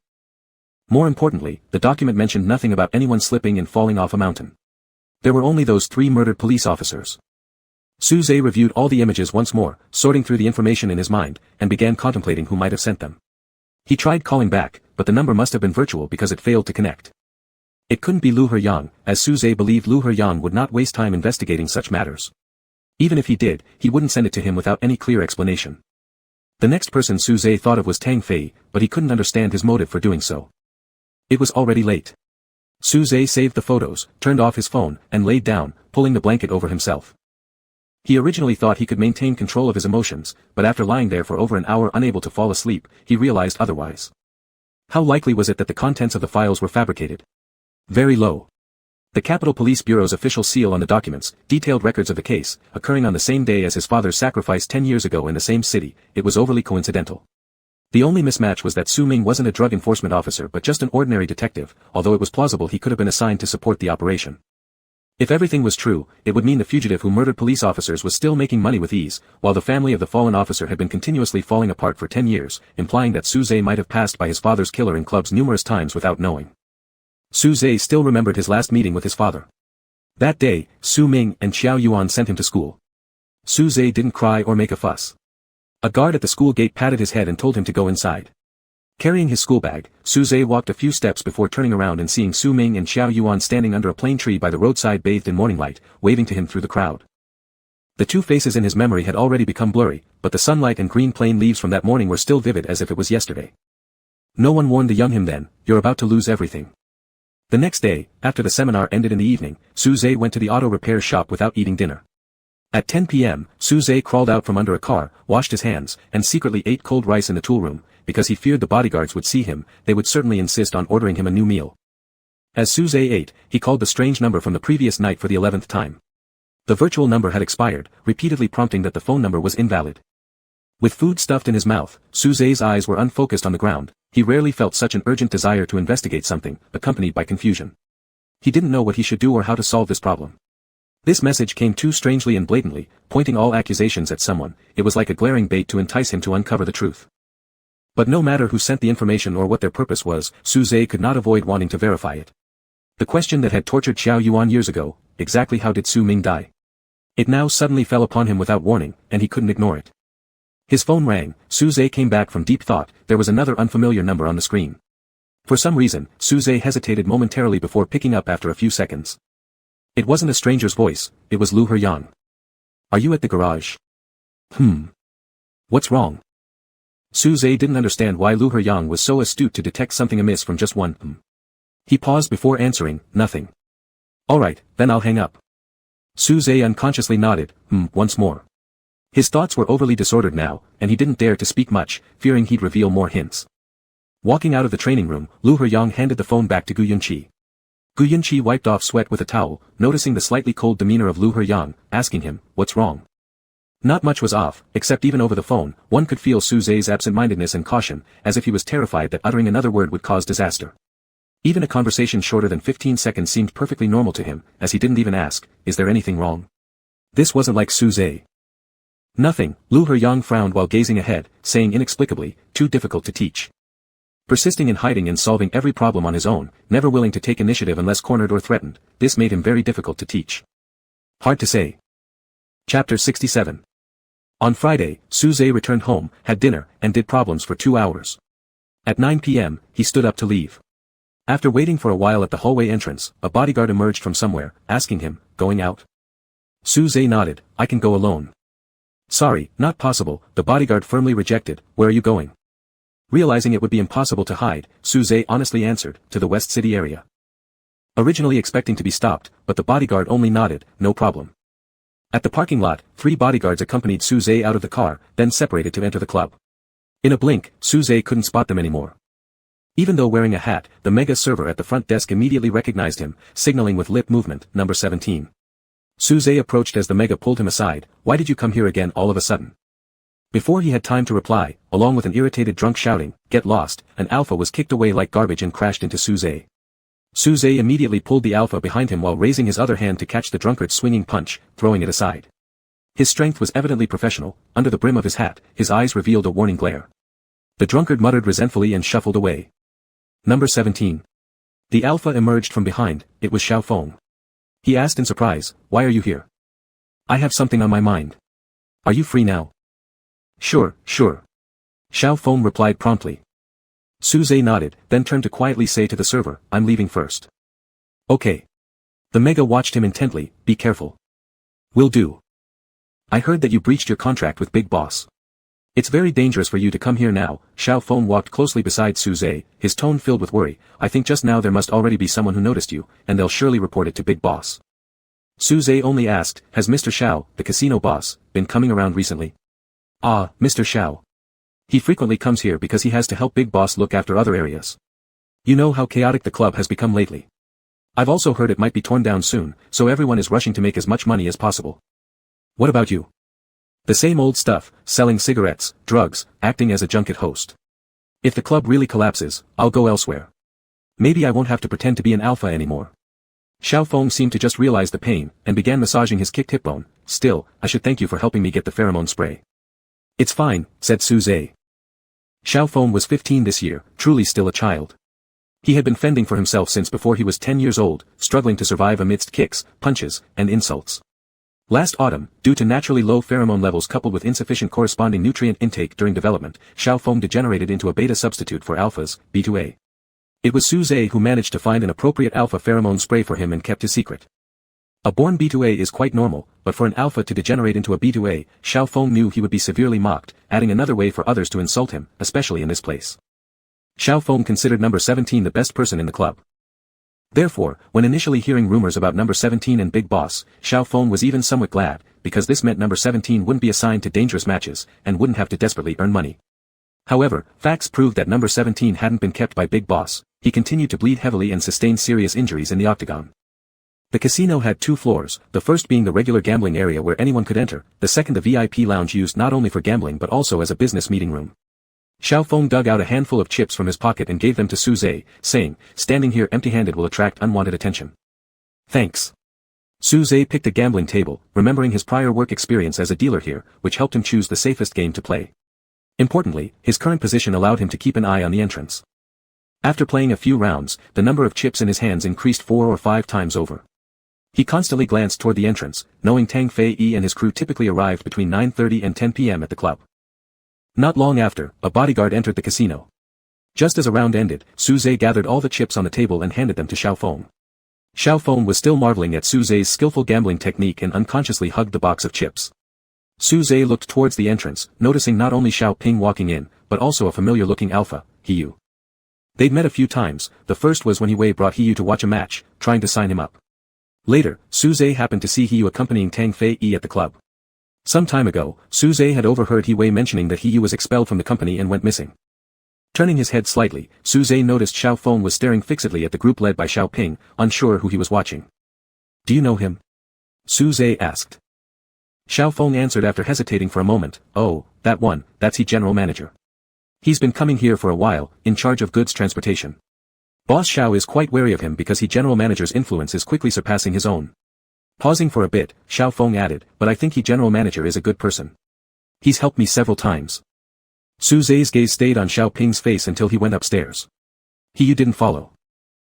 [SPEAKER 1] More importantly, the document mentioned nothing about anyone slipping and falling off a mountain. There were only those 3 murdered police officers. Su Zhe reviewed all the images once more, sorting through the information in his mind, and began contemplating who might have sent them. He tried calling back, but the number must have been virtual because it failed to connect. It couldn't be Lu Heyang, as Su Zhe believed Lu Heyang would not waste time investigating such matters. Even if he did, he wouldn't send it to him without any clear explanation. The next person Su Zhe thought of was Tang Fei, but he couldn't understand his motive for doing so. It was already late. Su Zhe saved the photos, turned off his phone, and laid down, pulling the blanket over himself. He originally thought he could maintain control of his emotions, but after lying there for over an hour unable to fall asleep, he realized otherwise. How likely was it that the contents of the files were fabricated? Very low. The Capitol Police Bureau's official seal on the documents detailed records of the case, occurring on the same day as his father's sacrifice 10 years ago in the same city. It was overly coincidental. The only mismatch was that Su Ming wasn't a drug enforcement officer but just an ordinary detective, although it was plausible he could have been assigned to support the operation. If everything was true, it would mean the fugitive who murdered police officers was still making money with ease, while the family of the fallen officer had been continuously falling apart for 10 years, implying that Su Zhe might have passed by his father's killer in clubs numerous times without knowing. Su Zhe still remembered his last meeting with his father. That day, Su Ming and Xiao Yuan sent him to school. Su Zhe didn't cry or make a fuss. A guard at the school gate patted his head and told him to go inside. Carrying his school bag, Su Zhe walked a few steps before turning around and seeing Su Ming and Xiao Yuan standing under a plane tree by the roadside bathed in morning light, waving to him through the crowd. The 2 faces in his memory had already become blurry, but the sunlight and green plane leaves from that morning were still vivid as if it was yesterday. No one warned the young him then, "You're about to lose everything." The next day, after the seminar ended in the evening, Su Zhe went to the auto repair shop without eating dinner. At 10 p.m., Su Zhe crawled out from under a car, washed his hands, and secretly ate cold rice in the tool room. Because he feared the bodyguards would see him, they would certainly insist on ordering him a new meal. As Su Zhe ate, he called the strange number from the previous night for the 11th time. The virtual number had expired, repeatedly prompting that the phone number was invalid. With food stuffed in his mouth, Su Zhe's eyes were unfocused on the ground. He rarely felt such an urgent desire to investigate something, accompanied by confusion. He didn't know what he should do or how to solve this problem. This message came too strangely and blatantly, pointing all accusations at someone. It was like a glaring bait to entice him to uncover the truth. But no matter who sent the information or what their purpose was, Su Zhe could not avoid wanting to verify it. The question that had tortured Xiao Yuan years ago, exactly how did Su Ming die? It now suddenly fell upon him without warning, and he couldn't ignore it. His phone rang. Su Zhe came back from deep thought. There was another unfamiliar number on the screen. For some reason, Su Zhe hesitated momentarily before picking up after a few seconds. It wasn't a stranger's voice, it was Lu Heyang. "Are you at the garage?" What's wrong?" Su Zhe didn't understand why Lu Heyang was so astute to detect something amiss from just one He paused before answering, "Nothing." "Alright, then I'll hang up." Su Zhe unconsciously nodded, once more. His thoughts were overly disordered now, and he didn't dare to speak much, fearing he'd reveal more hints. Walking out of the training room, Lu Heyang handed the phone back to Gu Yunqi. Gu Yunqi wiped off sweat with a towel, noticing the slightly cold demeanor of Lu Heyang, asking him, "What's wrong?" Not much was off, except even over the phone, one could feel Su Zhe's absent-mindedness and caution, as if he was terrified that uttering another word would cause disaster. Even a conversation shorter than 15 seconds seemed perfectly normal to him, as he didn't even ask, "Is there anything wrong?" This wasn't like Su Zhe. "Nothing," Lu Heyang frowned while gazing ahead, saying inexplicably, "Too difficult to teach." Persisting in hiding and solving every problem on his own, never willing to take initiative unless cornered or threatened, this made him very difficult to teach. Hard to say. Chapter 67. On Friday, Su Zhe returned home, had dinner, and did problems for 2 hours. At 9 p.m., he stood up to leave. After waiting for a while at the hallway entrance, a bodyguard emerged from somewhere, asking him, "Going out?" Su Zhe nodded, "I can go alone." "Sorry, not possible," the bodyguard firmly rejected. "Where are you going?" Realizing it would be impossible to hide, Su Zhe honestly answered, "To the West City area." Originally expecting to be stopped, but the bodyguard only nodded, "No problem." At the parking lot, 3 bodyguards accompanied Su Zhe out of the car, then separated to enter the club. In a blink, Su Zhe couldn't spot them anymore. Even though wearing a hat, the mega server at the front desk immediately recognized him, signaling with lip movement, "Number 17. Su Zhe approached as the mega pulled him aside. "Why did you come here again all of a sudden?" Before he had time to reply, along with an irritated drunk shouting, "Get lost," an alpha was kicked away like garbage and crashed into Su Zhe. Su Zhe immediately pulled the alpha behind him while raising his other hand to catch the drunkard's swinging punch, throwing it aside. His strength was evidently professional. Under the brim of his hat, his eyes revealed a warning glare. The drunkard muttered resentfully and shuffled away. Number 17. The alpha emerged from behind. It was Xiao Feng. He asked in surprise, "Why are you here?" "I have something on my mind. Are you free now?" Sure. Xiao Feng replied promptly. Su Zhe nodded, then turned to quietly say to the server, "I'm leaving first." "Okay." The Mega watched him intently. "Be careful." "Will do. I heard that you breached your contract with Big Boss. It's very dangerous for you to come here now." Xiao Feng walked closely beside Su Zhe, his tone filled with worry. "I think just now there must already be someone who noticed you, and they'll surely report it to Big Boss." Su Zhe only asked, "Has Mr. Xiao, the casino boss, been coming around recently?" "Ah, Mr. Xiao. He frequently comes here because he has to help Big Boss look after other areas. You know how chaotic the club has become lately. I've also heard it might be torn down soon, so everyone is rushing to make as much money as possible." "What about you?" "The same old stuff, selling cigarettes, drugs, acting as a junket host. If the club really collapses, I'll go elsewhere. Maybe I won't have to pretend to be an alpha anymore." Xiao Feng seemed to just realize the pain, and began massaging his kicked hip bone. "Still, I should thank you for helping me get the pheromone spray." "It's fine," said Su Zhe. Xiao Feng was 15 this year, truly still a child. He had been fending for himself since before he was 10 years old, struggling to survive amidst kicks, punches, and insults. Last autumn, due to naturally low pheromone levels coupled with insufficient corresponding nutrient intake during development, Xiao Feng degenerated into a beta substitute for alphas, B2A. It was Su Zhe who managed to find an appropriate alpha pheromone spray for him and kept his secret. A born B2A is quite normal, but for an alpha to degenerate into a B2A, Xiao Feng knew he would be severely mocked, adding another way for others to insult him, especially in this place. Xiao Feng considered number 17 the best person in the club. Therefore, when initially hearing rumors about number 17 and Big Boss, Xiao Feng was even somewhat glad, because this meant number 17 wouldn't be assigned to dangerous matches, and wouldn't have to desperately earn money. However, facts proved that number 17 hadn't been kept by Big Boss. He continued to bleed heavily and sustained serious injuries in the octagon. The casino had 2 floors, the first being the regular gambling area where anyone could enter, the second the VIP lounge used not only for gambling but also as a business meeting room. Xiao Feng dug out a handful of chips from his pocket and gave them to Su Zhe, saying, "Standing here empty-handed will attract unwanted attention." "Thanks." Su Zhe picked a gambling table, remembering his prior work experience as a dealer here, which helped him choose the safest game to play. Importantly, his current position allowed him to keep an eye on the entrance. After playing a few rounds, the number of chips in his hands increased 4 or 5 times over. He constantly glanced toward the entrance, knowing Tang Fei Yi and his crew typically arrived between 9:30 and 10 p.m. at the club. Not long after, a bodyguard entered the casino. Just as a round ended, Su Zhe gathered all the chips on the table and handed them to Xiao Feng. Xiao Feng was still marveling at Su Zhe's skillful gambling technique and unconsciously hugged the box of chips. Su Zhe looked towards the entrance, noticing not only Xiao Ping walking in, but also a familiar-looking alpha, Hiyu. They'd met a few times. The first was when He Wei brought Hiyu to watch a match, trying to sign him up. Later, Su Zhe happened to see Hiyu accompanying Tang Fei Yi at the club. Some time ago, Su Zhe had overheard He Wei mentioning that Hiyu was expelled from the company and went missing. Turning his head slightly, Su Zhe noticed Xiao Feng was staring fixedly at the group led by Xiao Ping, unsure who he was watching. "Do you know him?" Su Zhe asked. Xiao Feng answered after hesitating for a moment, "Oh, that one, that's he general manager. He's been coming here for a while, in charge of goods transportation. Boss Xiao is quite wary of him because he general manager's influence is quickly surpassing his own." Pausing for a bit, Xiao Feng added, "But I think he general manager is a good person. He's helped me several times." Su Zhe's gaze stayed on Xiao Ping's face until he went upstairs. Hiyu didn't follow.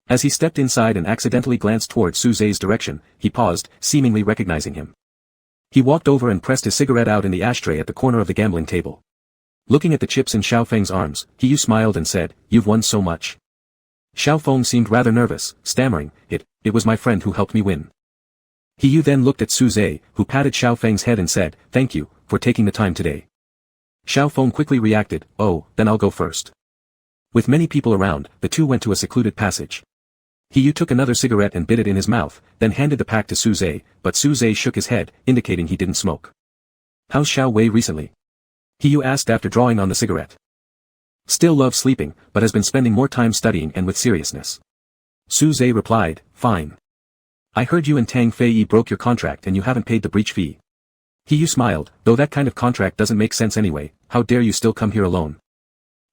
[SPEAKER 1] As he stepped inside and accidentally glanced toward Su Zhe's direction, he paused, seemingly recognizing him. He walked over and pressed his cigarette out in the ashtray at the corner of the gambling table. Looking at the chips in Xiao Feng's arms, Hiyu smiled and said, "You've won so much." Xiao Feng seemed rather nervous, stammering, It was my friend who helped me win." Hiyu then looked at Su Zhe, who patted Xiao Feng's head and said, "Thank you, for taking the time today." Xiao Feng quickly reacted, "Oh, then I'll go first." With many people around, the two went to a secluded passage. Hiyu took another cigarette and bit it in his mouth, then handed the pack to Su Zhe, but Su Zhe shook his head, indicating he didn't smoke. "How's Xiao Wei recently?" Hiyu asked after drawing on the cigarette. "Still loves sleeping, but has been spending more time studying and with seriousness." Su Zhe replied, "Fine. I heard you and Tang Fei Yi broke your contract and you haven't paid the breach fee." Hiyu smiled, "Though that kind of contract doesn't make sense anyway, how dare you still come here alone?"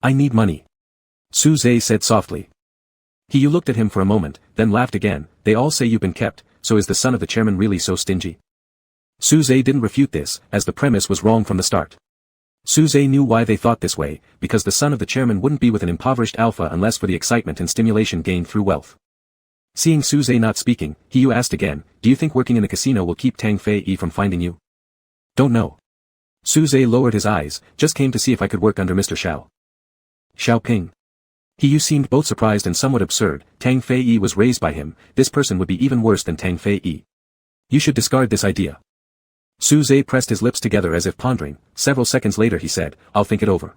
[SPEAKER 1] "I need money," Su Zhe said softly. He looked at him for a moment, then laughed again. They all say you've been kept, so is the son of the chairman really so stingy? Suze didn't refute this, as the premise was wrong from the start. Suze knew why they thought this way, because the son of the chairman wouldn't be with an impoverished alpha unless for the excitement and stimulation gained through wealth. Seeing Suze not speaking, He asked again, do you think working in the casino will keep Tang Fei from finding you? Don't know. Suze lowered his eyes, just came to see if I could work under Mr. Xiao. Xiaoping. He seemed both surprised and somewhat absurd. Tang Fei was raised by him, this person would be even worse than Tang Fei. You should discard this idea. Suze pressed his lips together as if pondering. Several seconds later he said, I'll think it over.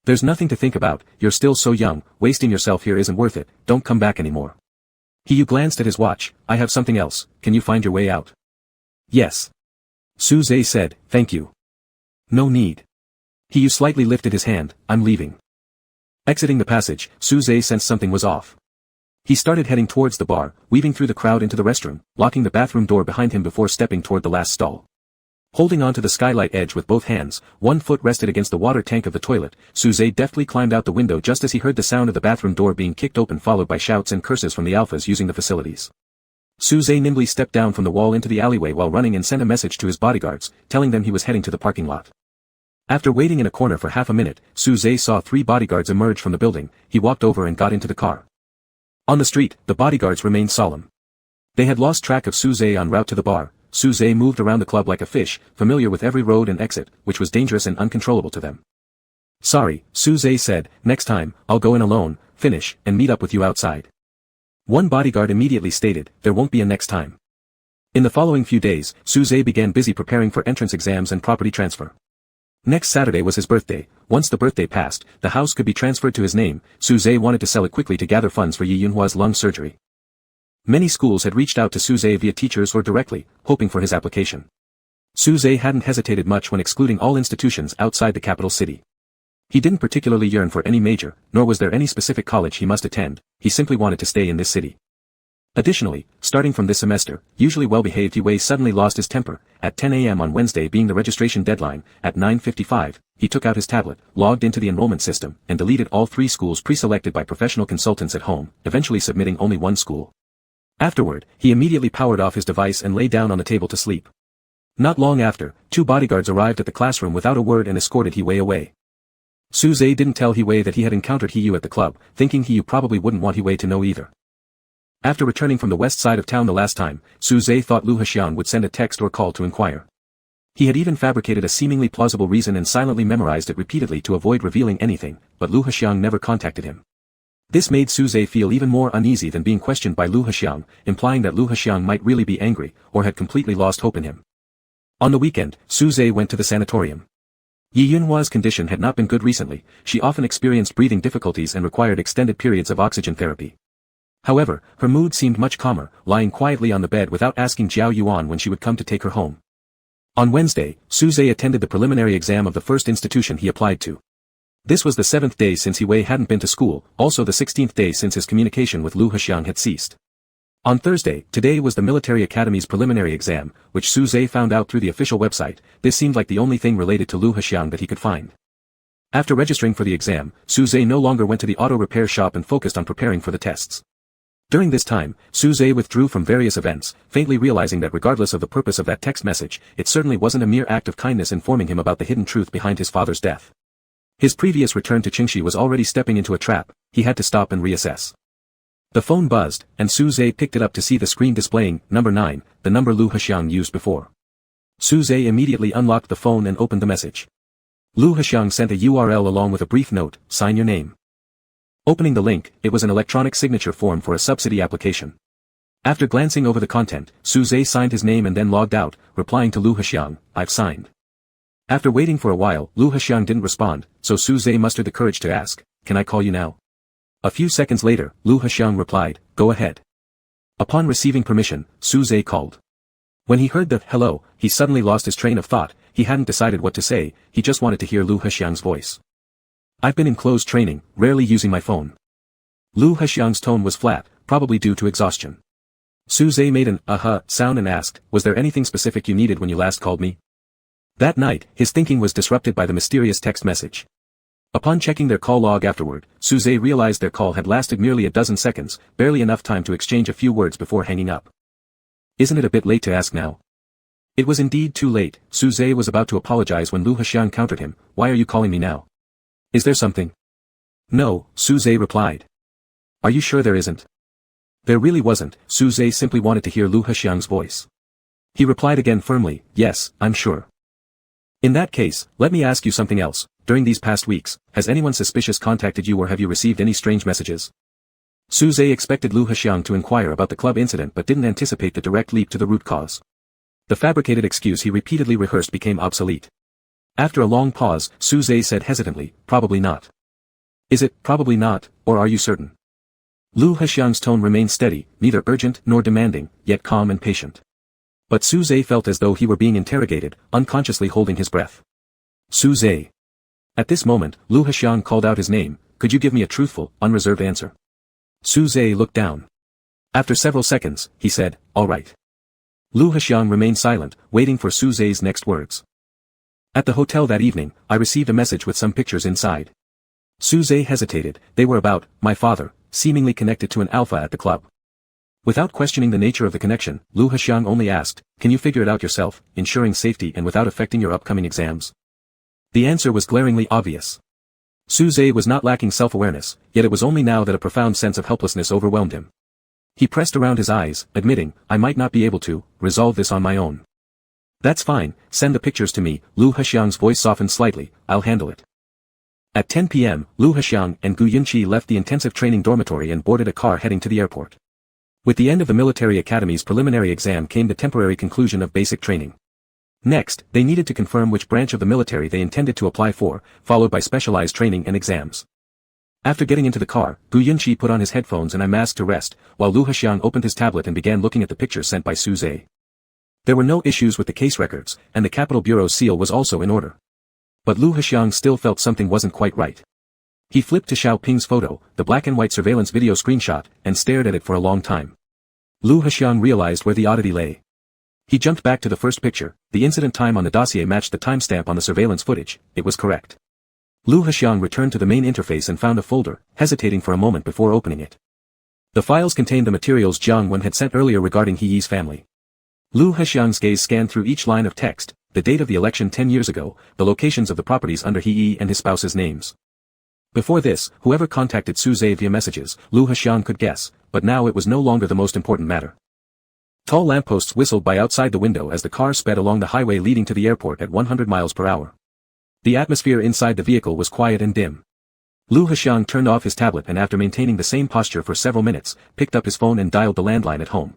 [SPEAKER 1] There's nothing to think about, you're still so young, wasting yourself here isn't worth it, don't come back anymore. He glanced at his watch, I have something else, can you find your way out? Yes. Suze said, thank you. No need. He slightly lifted his hand, I'm leaving. Exiting the passage, Suze sensed something was off. He started heading towards the bar, weaving through the crowd into the restroom, locking the bathroom door behind him before stepping toward the last stall. Holding onto the skylight edge with both hands, one foot rested against the water tank of the toilet, Suze deftly climbed out the window just as he heard the sound of the bathroom door being kicked open followed by shouts and curses from the alphas using the facilities. Suze nimbly stepped down from the wall into the alleyway while running and sent a message to his bodyguards, telling them he was heading to the parking lot. After waiting in a corner for half a minute, Suze saw 3 bodyguards emerge from the building. He walked over and got into the car. On the street, the bodyguards remained solemn. They had lost track of Suze en route to the bar. Suze moved around the club like a fish, familiar with every road and exit, which was dangerous and uncontrollable to them. Sorry, Suze said, next time, I'll go in alone, finish, and meet up with you outside. One bodyguard immediately stated, there won't be a next time. In the following few days, Suze began busy preparing for entrance exams and property transfer. Next Saturday was his birthday. Once the birthday passed, the house could be transferred to his name. Suze wanted to sell it quickly to gather funds for Yi Yunhua's lung surgery. Many schools had reached out to Suze via teachers or directly, hoping for his application. Suze hadn't hesitated much when excluding all institutions outside the capital city. He didn't particularly yearn for any major, nor was there any specific college he must attend, he simply wanted to stay in this city. Additionally, starting from this semester, usually well-behaved Yue suddenly lost his temper. At 10 a.m. on Wednesday being the registration deadline, at 9:55, he took out his tablet, logged into the enrollment system, and deleted all 3 schools pre-selected by professional consultants at home, eventually submitting only 1 school. Afterward, he immediately powered off his device and lay down on the table to sleep. Not long after, 2 bodyguards arrived at the classroom without a word and escorted Yue away. Suze didn't tell Yue that he had encountered Yue at the club, thinking Yue probably wouldn't want Yue to know either. After returning from the west side of town the last time, Suze thought Lu Hexiang would send a text or call to inquire. He had even fabricated a seemingly plausible reason and silently memorized it repeatedly to avoid revealing anything, but Lu Hexiang never contacted him. This made Suze feel even more uneasy than being questioned by Lu Hexiang, implying that Lu Hexiang might really be angry, or had completely lost hope in him. On the weekend, Suze went to the sanatorium. Yi Yunhua's condition had not been good recently, she often experienced breathing difficulties and required extended periods of oxygen therapy. However, her mood seemed much calmer, lying quietly on the bed without asking Jiao Yuan when she would come to take her home. On Wednesday, Suze attended the preliminary exam of the first institution he applied to. This was the 7th day since Yue hadn't been to school, also the 16th day since his communication with Lu Hexiang had ceased. On Thursday, today was the military academy's preliminary exam, which Suze found out through the official website. This seemed like the only thing related to Lu Hexiang that he could find. After registering for the exam, Suze no longer went to the auto repair shop and focused on preparing for the tests. During this time, Suze withdrew from various events, faintly realizing that regardless of the purpose of that text message, it certainly wasn't a mere act of kindness informing him about the hidden truth behind his father's death. His previous return to Qingxi was already stepping into a trap, he had to stop and reassess. The phone buzzed, and Suze picked it up to see the screen displaying, number 9, the number Lu Hexiang used before. Suze immediately unlocked the phone and opened the message. Lu Hexiang sent a URL along with a brief note, sign your name. Opening the link, it was an electronic signature form for a subsidy application. After glancing over the content, Suze signed his name and then logged out, replying to Lu Hexiang, I've signed. After waiting for a while, Lu Hexiang didn't respond, so Suze mustered the courage to ask, can I call you now? A few seconds later, Lu Hexiang replied, go ahead. Upon receiving permission, Suze called. When he heard the hello, he suddenly lost his train of thought, he hadn't decided what to say, he just wanted to hear Lu Hexiang's voice. I've been in closed training, rarely using my phone. Lu Hexiang's tone was flat, probably due to exhaustion. Suze made an sound and asked, was there anything specific you needed when you last called me? That night, his thinking was disrupted by the mysterious text message. Upon checking their call log afterward, Suze realized their call had lasted merely a dozen seconds, barely enough time to exchange a few words before hanging up. Isn't it a bit late to ask now? It was indeed too late. Suze was about to apologize when Lu Haxiang countered him. Why are you calling me now? Is there something? No, Suze replied. Are you sure there isn't? There really wasn't. Suze simply wanted to hear Lu Haxiang's voice. He replied again firmly, yes, I'm sure. In that case, let me ask you something else. During these past weeks, has anyone suspicious contacted you or have you received any strange messages? Suze expected Lu Haxiang to inquire about the club incident but didn't anticipate the direct leap to the root cause. The fabricated excuse he repeatedly rehearsed became obsolete. After a long pause, Suze said hesitantly, probably not. Is it probably not, or are you certain? Lu Haxiang's tone remained steady, neither urgent nor demanding, yet calm and patient. But Suze felt as though he were being interrogated, unconsciously holding his breath. Suze. At this moment, Lu Haxiang called out his name. Could you give me a truthful, unreserved answer? Suze looked down. After several seconds, he said, all right. Lu Haxiang remained silent, waiting for Suze's next words. At the hotel that evening, I received a message with some pictures inside. Suze hesitated. They were about my father, seemingly connected to an alpha at the club. Without questioning the nature of the connection, Lu Haxiang only asked, can you figure it out yourself, ensuring safety and without affecting your upcoming exams? The answer was glaringly obvious. Suze was not lacking self-awareness, yet it was only now that a profound sense of helplessness overwhelmed him. He pressed around his eyes, admitting, I might not be able to resolve this on my own. That's fine, send the pictures to me. Lu Haxiang's voice softened slightly, I'll handle it. At 10 p.m., Lu Haxiang and Gu Yunqi left the intensive training dormitory and boarded a car heading to the airport. With the end of the military academy's preliminary exam came the temporary conclusion of basic training. Next, they needed to confirm which branch of the military they intended to apply for, followed by specialized training and exams. After getting into the car, Gu Yunqi put on his headphones and unmasked to rest, while Lu Haxiang opened his tablet and began looking at the pictures sent by Suze. There were no issues with the case records, and the Capital Bureau's seal was also in order. But Lu Haxiang still felt something wasn't quite right. He flipped to Xiao Ping's photo, the black and white surveillance video screenshot, and stared at it for a long time. Lu Haxiang realized where the oddity lay. He jumped back to the first picture. The incident time on the dossier matched the timestamp on the surveillance footage. It was correct. Lu Haxiang returned to the main interface and found a folder, hesitating for a moment before opening it. The files contained the materials Jiang Wen had sent earlier regarding He Yi's family. Lu Haxiang's gaze scanned through each line of text, the date of the election 10 years ago, the locations of the properties under He Yi and his spouse's names. Before this, whoever contacted Suze via messages, Lu Haxiang could guess, but now it was no longer the most important matter. Tall lampposts whistled by outside the window as the car sped along the highway leading to the airport at 100 miles per hour. The atmosphere inside the vehicle was quiet and dim. Lu Haxiang turned off his tablet and after maintaining the same posture for several minutes, picked up his phone and dialed the landline at home.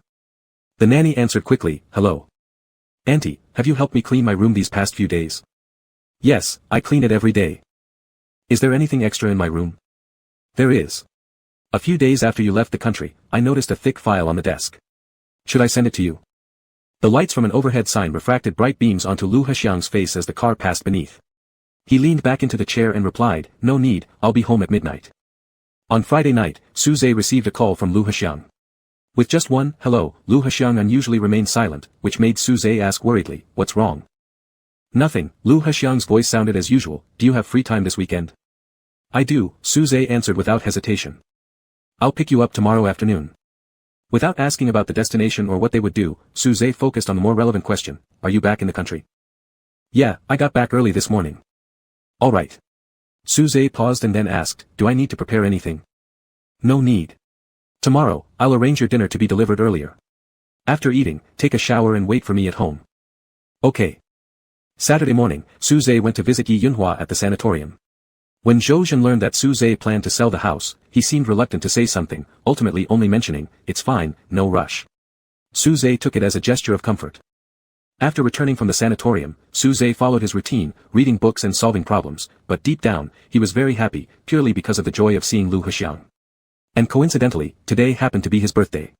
[SPEAKER 1] The nanny answered quickly, hello. Auntie, have you helped me clean my room these past few days? Yes, I clean it every day. Is there anything extra in my room? There is. A few days after you left the country, I noticed a thick file on the desk. Should I send it to you? The lights from an overhead sign refracted bright beams onto Lu Haxiang's face as the car passed beneath. He leaned back into the chair and replied, no need, I'll be home at midnight. On Friday night, Suze received a call from Lu Haxiang. With just one, hello, Lu Haxiang unusually remained silent, which made Suze ask worriedly, what's wrong? Nothing. Lu Haxiang's voice sounded as usual, do you have free time this weekend? I do, Suze answered without hesitation. I'll pick you up tomorrow afternoon. Without asking about the destination or what they would do, Suze focused on the more relevant question, are you back in the country? Yeah, I got back early this morning. All right. Suze paused and then asked, do I need to prepare anything? No need. Tomorrow, I'll arrange your dinner to be delivered earlier. After eating, take a shower and wait for me at home. Okay. Saturday morning, Suze went to visit Yi Yunhua at the sanatorium. When Zhou Zhen learned that Suze planned to sell the house, he seemed reluctant to say something, ultimately only mentioning, it's fine, no rush. Suze took it as a gesture of comfort. After returning from the sanatorium, Suze followed his routine, reading books and solving problems, but deep down, he was very happy, purely because of the joy of seeing Lu Haxiang. And coincidentally, today happened to be his birthday.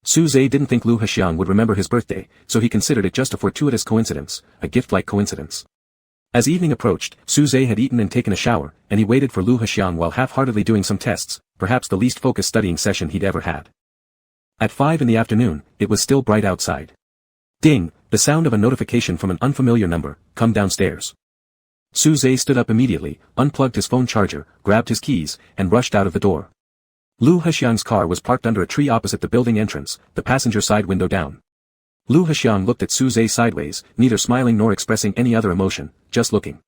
[SPEAKER 1] Suze didn't think Lu Haxiang would remember his birthday, so he considered it just a fortuitous coincidence, a gift-like coincidence. As evening approached, Suze had eaten and taken a shower, and he waited for Lu Haxiang while half-heartedly doing some tests, perhaps the least focused studying session he'd ever had. At 5 in the afternoon, it was still bright outside. Ding, the sound of a notification from an unfamiliar number, come downstairs. Suze stood up immediately, unplugged his phone charger, grabbed his keys, and rushed out of the door. Lu Hexiang's car was parked under a tree opposite the building entrance, the passenger side window down. Lu Hexiang looked at Suze sideways, neither smiling nor expressing any other emotion, just looking.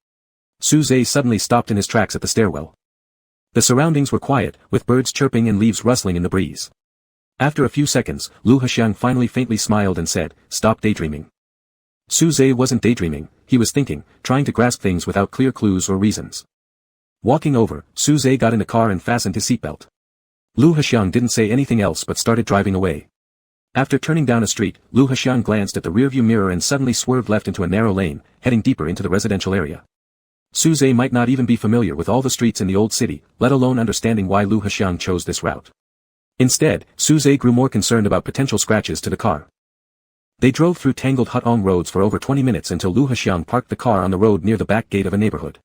[SPEAKER 1] Suze suddenly stopped in his tracks at the stairwell. The surroundings were quiet, with birds chirping and leaves rustling in the breeze. After a few seconds, Lu Hexiang finally faintly smiled and said, "Stop daydreaming." Suze wasn't daydreaming, he was thinking, trying to grasp things without clear clues or reasons. Walking over, Suze got in the car and fastened his seatbelt. Lu Hexiang didn't say anything else but started driving away. After turning down a street, Lu Hexiang glanced at the rearview mirror and suddenly swerved left into a narrow lane, heading deeper into the residential area. Suze might not even be familiar with all the streets in the old city, let alone understanding why Lu Hexiang chose this route. Instead, Suze grew more concerned about potential scratches to the car. They drove through tangled Hutong roads for over 20 minutes until Lu Hexiang parked the car on the road near the back gate of a neighborhood.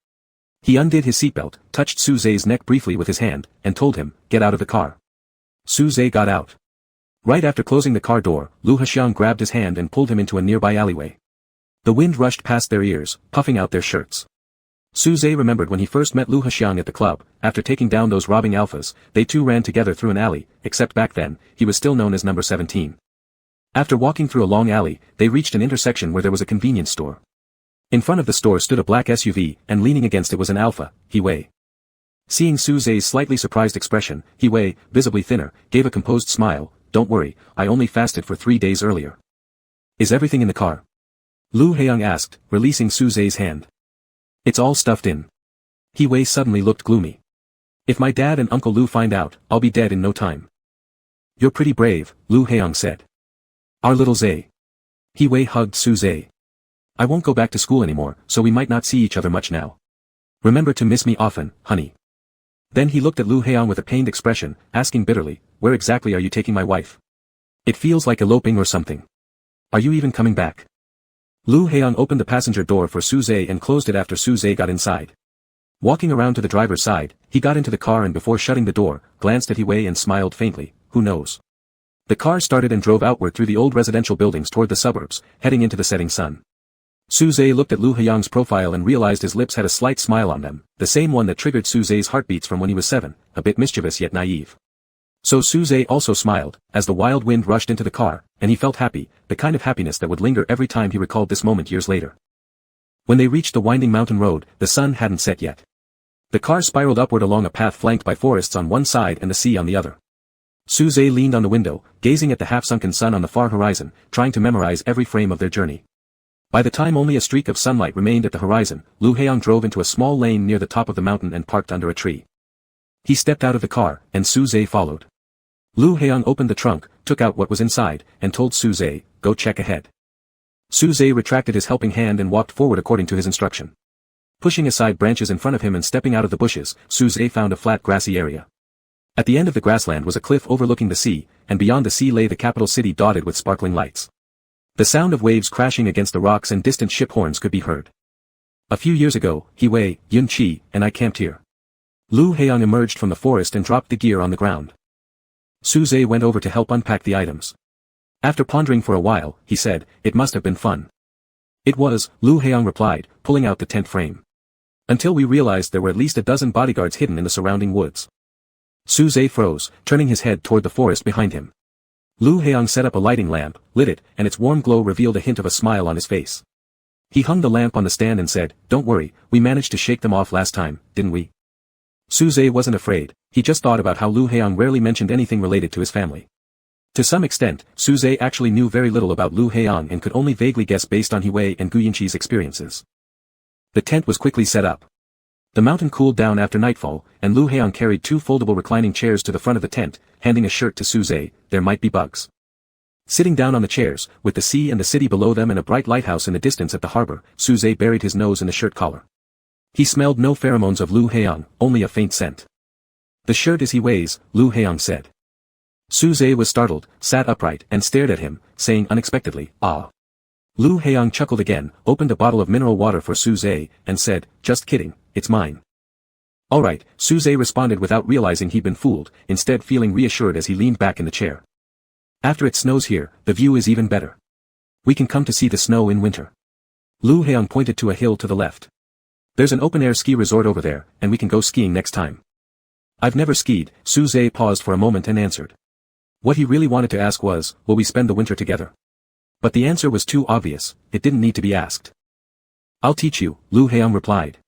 [SPEAKER 1] He undid his seatbelt, touched Suze's neck briefly with his hand, and told him, "Get out of the car." Suze got out. Right after closing the car door, Lu Hexiang grabbed his hand and pulled him into a nearby alleyway. The wind rushed past their ears, puffing out their shirts. Suze remembered when he first met Lu Hexiang at the club. After taking down those robbing alphas, they two ran together through an alley, except back then, he was still known as number 17. After walking through a long alley, they reached an intersection where there was a convenience store. In front of the store stood a black SUV, and leaning against it was an alpha, He-Wei. Seeing Suze's slightly surprised expression, He-Wei, visibly thinner, gave a composed smile. "Don't worry, I only fasted for 3 days earlier." "Is everything in the car?" Lu Hexiang asked, releasing Suze's hand. "It's all stuffed in." He-Wei suddenly looked gloomy. "If my dad and Uncle Lu find out, I'll be dead in no time." "You're pretty brave," Lu Hexiang said. "Our little Zay." He-Wei hugged Suze. "I won't go back to school anymore, so we might not see each other much now. Remember to miss me often, honey." Then he looked at Lu Hexiang with a pained expression, asking bitterly, "Where exactly are you taking my wife? It feels like eloping or something. Are you even coming back?" Lu Hexiang opened the passenger door for Suze and closed it after Suze got inside. Walking around to the driver's side, he got into the car and before shutting the door, glanced at He-Wei and smiled faintly, "Who knows?" The car started and drove outward through the old residential buildings toward the suburbs, heading into the setting sun. Suze looked at Lu Hexiang's profile and realized his lips had a slight smile on them, the same one that triggered Suze's heartbeats from when he was 7, a bit mischievous yet naive. So Suze also smiled, as the wild wind rushed into the car, and he felt happy, the kind of happiness that would linger every time he recalled this moment years later. When they reached the winding mountain road, the sun hadn't set yet. The car spiraled upward along a path flanked by forests on one side and the sea on the other. Suze leaned on the window, gazing at the half-sunken sun on the far horizon, trying to memorize every frame of their journey. By the time only a streak of sunlight remained at the horizon, Lu Hexiang drove into a small lane near the top of the mountain and parked under a tree. He stepped out of the car, and Suze followed. Lu Hexiang opened the trunk, took out what was inside, and told Suze, "Go check ahead." Suze retracted his helping hand and walked forward according to his instruction. Pushing aside branches in front of him and stepping out of the bushes, Suze found a flat grassy area. At the end of the grassland was a cliff overlooking the sea, and beyond the sea lay the capital city dotted with sparkling lights. The sound of waves crashing against the rocks and distant ship horns could be heard. "A few years ago, He-Wei, Yun-Chi, and I camped here." Lu Hexiang emerged from the forest and dropped the gear on the ground. Suze went over to help unpack the items. After pondering for a while, he said, "It must have been fun." "It was," Lu Hexiang replied, pulling out the tent frame. "Until we realized there were at least a dozen bodyguards hidden in the surrounding woods." Suze froze, turning his head toward the forest behind him. Lu Hexiang set up a lighting lamp, lit it, and its warm glow revealed a hint of a smile on his face. He hung the lamp on the stand and said, "Don't worry, we managed to shake them off last time, didn't we?" Suze wasn't afraid, he just thought about how Lu Hexiang rarely mentioned anything related to his family. To some extent, Suze actually knew very little about Lu Hexiang and could only vaguely guess based on He-Wei and Gu Yunqi's experiences. The tent was quickly set up. The mountain cooled down after nightfall, and Lu Hexiang carried 2 foldable reclining chairs to the front of the tent, handing a shirt to Suze. "There might be bugs." Sitting down on the chairs, with the sea and the city below them and a bright lighthouse in the distance at the harbor, Suze buried his nose in the shirt collar. He smelled no pheromones of Lu Hexiang, only a faint scent. "The shirt is He-Wei's," Lu Hexiang said. Suze was startled, sat upright, and stared at him, saying unexpectedly, "Ah." Lu Hexiang chuckled again, opened a bottle of mineral water for Suze, and said, "Just kidding, it's mine." "All right," Suze responded without realizing he'd been fooled, instead feeling reassured as he leaned back in the chair. "After it snows here, the view is even better. We can come to see the snow in winter." Lu Hexiang pointed to a hill to the left. There's an open-air ski resort over there, and we can go skiing next time. I've never skied. Suze paused for a moment and answered. What he really wanted to ask was, will we spend the winter together? But the answer was too obvious, it didn't need to be asked. I'll teach you, Lu Heong replied.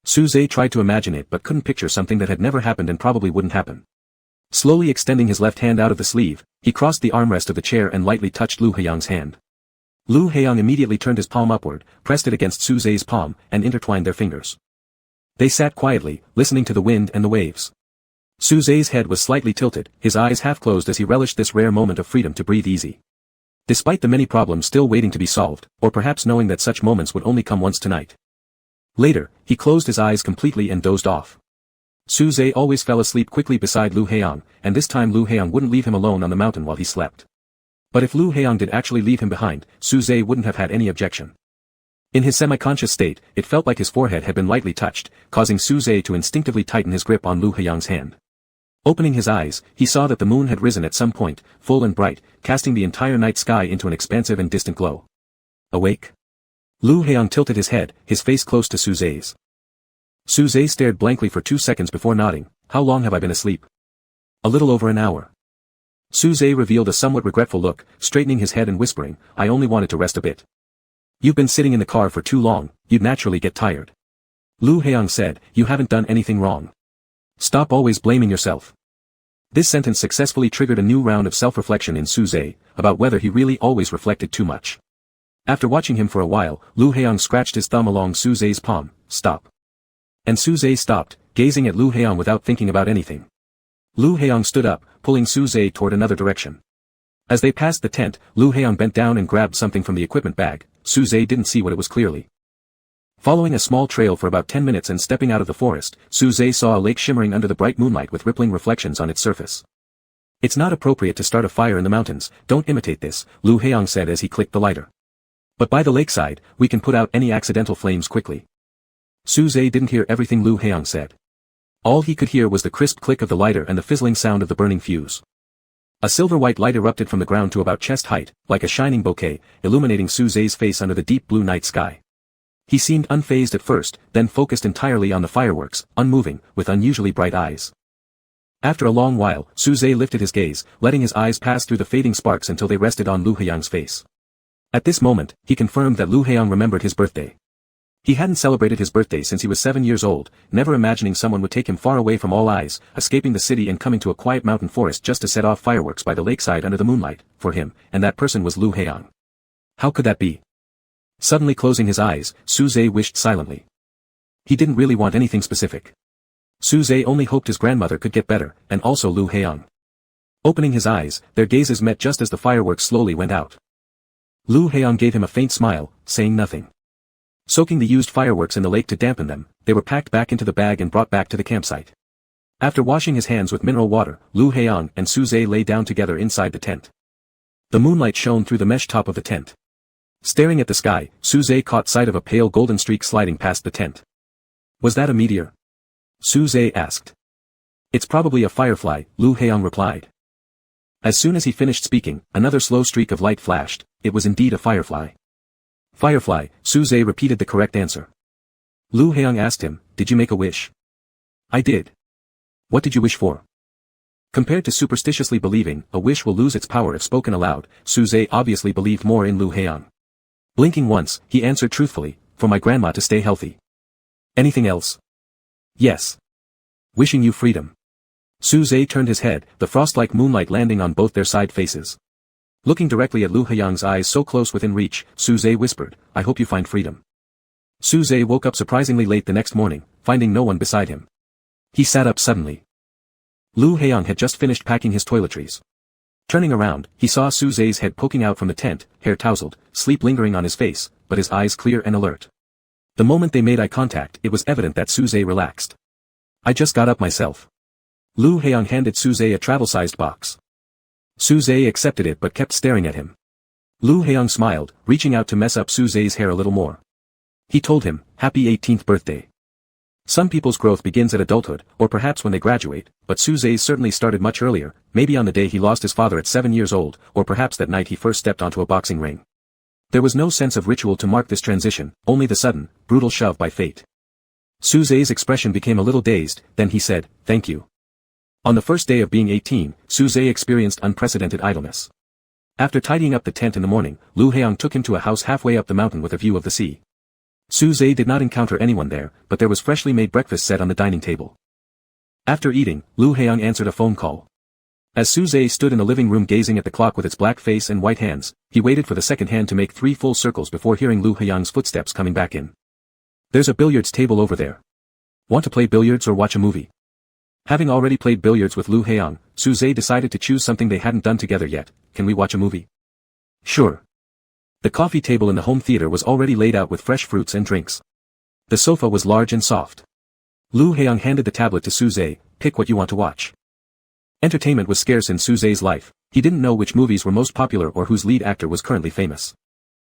[SPEAKER 1] Suze tried to imagine it but couldn't picture something that had never happened and probably wouldn't happen. Slowly extending his left hand out of the sleeve, he crossed the armrest of the chair and lightly touched Lu Heong's hand. Lu Heong immediately turned his palm upward, pressed it against Suze's palm, and intertwined their fingers. They sat quietly, listening to the wind and the waves. Suze's head was slightly tilted, his eyes half closed as he relished this rare moment of freedom to breathe easy. Despite the many problems still waiting to be solved, or perhaps knowing that such moments would only come once tonight. Later, he closed his eyes completely and dozed off. Suze always fell asleep quickly beside Lu Heong, and this time Lu Heong wouldn't leave him alone on the mountain while he slept. But if Lu Heong did actually leave him behind, Suze wouldn't have had any objection. In his semi-conscious state, it felt like his forehead had been lightly touched, causing Suze to instinctively tighten his grip on Lu Heong's hand. Opening his eyes, he saw that the moon had risen at some point, full and bright, casting the entire night sky into an expansive and distant glow. Awake? Lu Heong tilted his head, his face close to Suze's. Suze stared blankly for 2 seconds before nodding. How long have I been asleep? A little over an hour. Suze revealed a somewhat regretful look, straightening his head and whispering, I only wanted to rest a bit. You've been sitting in the car for too long, you'd naturally get tired. Lu Heong said, you haven't done anything wrong. Stop always blaming yourself. This sentence successfully triggered a new round of self-reflection in Suze, about whether he really always reflected too much. After watching him for a while, Lu Heong scratched his thumb along Suze's palm, stop. And Suze stopped, gazing at Lu Heong without thinking about anything. Lu Heong stood up, pulling Suze toward another direction. As they passed the tent, Lu Heong bent down and grabbed something from the equipment bag. Suze didn't see what it was clearly. Following a small trail for about 10 minutes and stepping out of the forest, Suze saw a lake shimmering under the bright moonlight with rippling reflections on its surface. It's not appropriate to start a fire in the mountains, don't imitate this, Lu Heong said as he clicked the lighter. But by the lakeside, we can put out any accidental flames quickly. Suze didn't hear everything Lu Heong said. All he could hear was the crisp click of the lighter and the fizzling sound of the burning fuse. A silver-white light erupted from the ground to about chest height, like a shining bouquet, illuminating Suze's face under the deep blue night sky. He seemed unfazed at first, then focused entirely on the fireworks, unmoving, with unusually bright eyes. After a long while, Suze lifted his gaze, letting his eyes pass through the fading sparks until they rested on Lu Heong's face. At this moment, he confirmed that Lu Heong remembered his birthday. He hadn't celebrated his birthday since he was 7 years old, never imagining someone would take him far away from all eyes, escaping the city and coming to a quiet mountain forest just to set off fireworks by the lakeside under the moonlight, for him, and that person was Lu Heong. How could that be? Suddenly closing his eyes, Suze wished silently. He didn't really want anything specific. Suze only hoped his grandmother could get better, and also Lu Heong. Opening his eyes, their gazes met just as the fireworks slowly went out. Lu Heong gave him a faint smile, saying nothing. Soaking the used fireworks in the lake to dampen them, they were packed back into the bag and brought back to the campsite. After washing his hands with mineral water, Lu Heong and Suze lay down together inside the tent. The moonlight shone through the mesh top of the tent. Staring at the sky, Suze caught sight of a pale golden streak sliding past the tent. Was that a meteor? Suze asked. It's probably a firefly, Lu Heong replied. As soon as he finished speaking, another slow streak of light flashed. It was indeed a firefly. Firefly, Suze repeated the correct answer. Lu Heong asked him, did you make a wish? I did. What did you wish for? Compared to superstitiously believing, a wish will lose its power if spoken aloud, Suze obviously believed more in Lu Heong. Blinking once, he answered truthfully, for my grandma to stay healthy. Anything else? Yes. Wishing you freedom. Suze turned his head, the frost-like moonlight landing on both their side faces. Looking directly at Lu Heong's eyes so close within reach, Suze whispered, I hope you find freedom. Suze woke up surprisingly late the next morning, finding no one beside him. He sat up suddenly. Lu Heong had just finished packing his toiletries. Turning around, he saw Suze's head poking out from the tent, hair tousled, sleep lingering on his face, but his eyes clear and alert. The moment they made eye contact, it was evident that Suze relaxed. I just got up myself. Lu Heong handed Suze a travel-sized box. Suze accepted it but kept staring at him. Lu Heong smiled, reaching out to mess up Suze's hair a little more. He told him, happy 18th birthday. Some people's growth begins at adulthood, or perhaps when they graduate, but Suze's certainly started much earlier, maybe on the day he lost his father at 7 years old, or perhaps that night he first stepped onto a boxing ring. There was no sense of ritual to mark this transition, only the sudden, brutal shove by fate. Su Zhe's expression became a little dazed, then he said, "Thank you." On the first day of being 18, Su Zhe experienced unprecedented idleness. After tidying up the tent in the morning, Lu Heong took him to a house halfway up the mountain with a view of the sea. Su Zhe did not encounter anyone there, but there was freshly made breakfast set on the dining table. After eating, Lu Heong answered a phone call. As Su Zhe stood in the living room gazing at the clock with its black face and white hands, he waited for the second hand to make 3 full circles before hearing Lu Heong's footsteps coming back in. "There's a billiards table over there. Want to play billiards or watch a movie?" Having already played billiards with Lu Heong, Su Zhe decided to choose something they hadn't done together yet. "Can we watch a movie?" "Sure." The coffee table in the home theater was already laid out with fresh fruits and drinks. The sofa was large and soft. Lu Heong handed the tablet to Su Zhe. "Pick what you want to watch." Entertainment was scarce in Su Zhe's life. He didn't know which movies were most popular or whose lead actor was currently famous.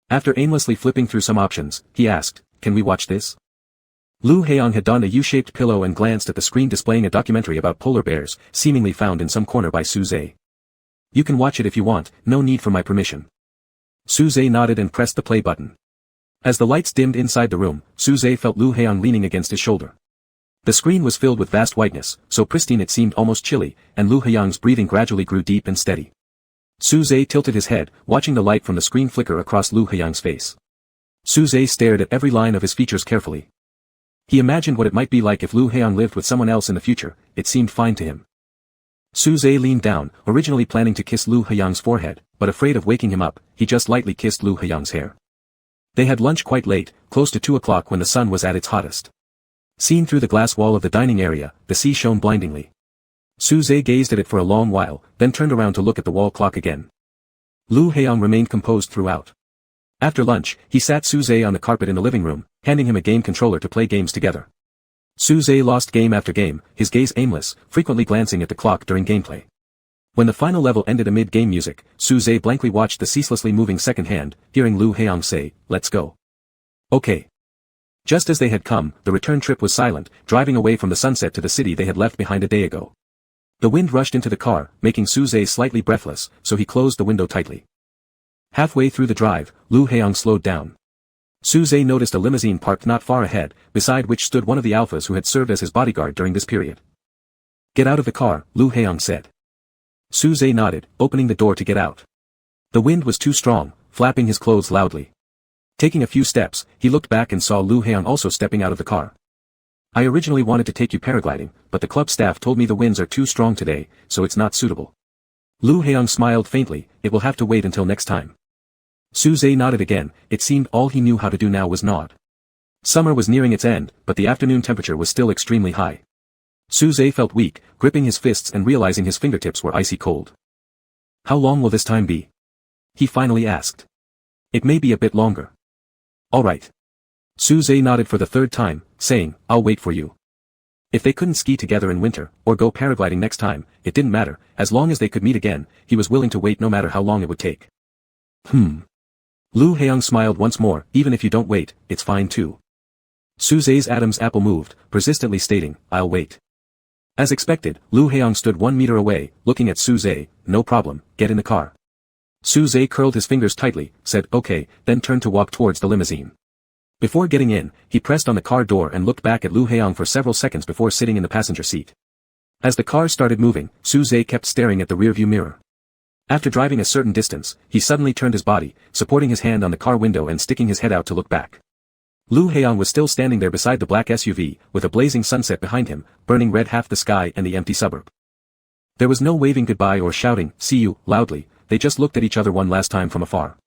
[SPEAKER 1] After aimlessly flipping through some options, he asked, "Can we watch this?" Lu Heong had donned a U-shaped pillow and glanced at the screen displaying a documentary about polar bears, seemingly found in some corner by Su Zhe. "You can watch it if you want, no need for my permission." Su Zhe nodded and pressed the play button. As the lights dimmed inside the room, Su Zhe felt Lu Heong leaning against his shoulder. The screen was filled with vast whiteness, so pristine it seemed almost chilly, and Lu Heong's breathing gradually grew deep and steady. Su Zhe tilted his head, watching the light from the screen flicker across Lu Heong's face. Su Zhe stared at every line of his features carefully. He imagined what it might be like if Lu Heong lived with someone else in the future. It seemed fine to him. Su Zhe leaned down, originally planning to kiss Lu Heong's forehead, but afraid of waking him up, he just lightly kissed Lu Heong's hair. They had lunch quite late, close to 2 o'clock when the sun was at its hottest. Seen through the glass wall of the dining area, the sea shone blindingly. Su Zhe gazed at it for a long while, then turned around to look at the wall clock again. Lu Heong remained composed throughout. After lunch, he sat Su Zhe on the carpet in the living room, handing him a game controller to play games together. Su Zhe lost game after game, his gaze aimless, frequently glancing at the clock during gameplay. When the final level ended amid game music, Su Zhe blankly watched the ceaselessly moving second hand, hearing Lu Heong say, "Let's go." "Okay." Just as they had come, the return trip was silent, driving away from the sunset to the city they had left behind a day ago. The wind rushed into the car, making Su Zhe slightly breathless, so he closed the window tightly. Halfway through the drive, Lu Heong slowed down. Su Zhe noticed a limousine parked not far ahead, beside which stood one of the alphas who had served as his bodyguard during this period. "Get out of the car," Lu Heong said. Su Zhe nodded, opening the door to get out. The wind was too strong, flapping his clothes loudly. Taking a few steps, he looked back and saw Lu Heong also stepping out of the car. "I originally wanted to take you paragliding, but the club staff told me the winds are too strong today, so it's not suitable." Lu Heong smiled faintly. "It will have to wait until next time." Su Zhe nodded again. It seemed all he knew how to do now was nod. Summer was nearing its end, but the afternoon temperature was still extremely high. Su Zhe felt weak, gripping his fists and realizing his fingertips were icy cold. "How long will this time be?" he finally asked. "It may be a bit longer." "All right." Su Zhe nodded for the 3rd time, saying, "I'll wait for you." If they couldn't ski together in winter, or go paragliding next time, it didn't matter, as long as they could meet again, he was willing to wait no matter how long it would take. Lu Heong smiled once more. "Even if you don't wait, it's fine too." Su Zhe's Adam's apple moved, persistently stating, "I'll wait." As expected, Lu Heong stood 1 meter away, looking at Su Zhe. "No problem, get in the car." Su Zhe curled his fingers tightly, said okay, then turned to walk towards the limousine. Before getting in, he pressed on the car door and looked back at Lu Heong for several seconds before sitting in the passenger seat. As the car started moving, Su Zhe kept staring at the rearview mirror. After driving a certain distance, he suddenly turned his body, supporting his hand on the car window and sticking his head out to look back. Lu Heong was still standing there beside the black SUV, with a blazing sunset behind him, burning red half the sky and the empty suburb. There was no waving goodbye or shouting, "See you," loudly, they just looked at each other one last time from afar.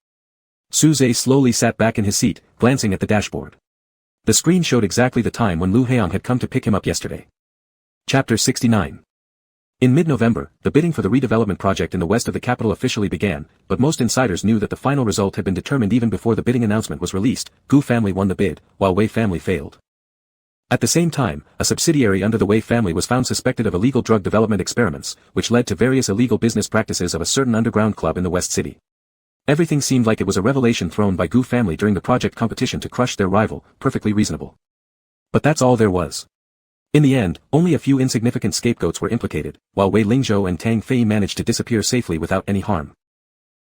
[SPEAKER 1] Su Zhe slowly sat back in his seat, glancing at the dashboard. The screen showed exactly the time when Lu Heong had come to pick him up yesterday. Chapter 69. In mid-November, the bidding for the redevelopment project in the west of the capital officially began, but most insiders knew that the final result had been determined even before the bidding announcement was released. Gu family won the bid, while Wei family failed. At the same time, a subsidiary under the Wei family was found suspected of illegal drug development experiments, which led to various illegal business practices of a certain underground club in the West City. Everything seemed like it was a revelation thrown by Gu family during the project competition to crush their rival, perfectly reasonable. But that's all there was. In the end, only a few insignificant scapegoats were implicated, while Wei Lingzhou and Tang Fei managed to disappear safely without any harm.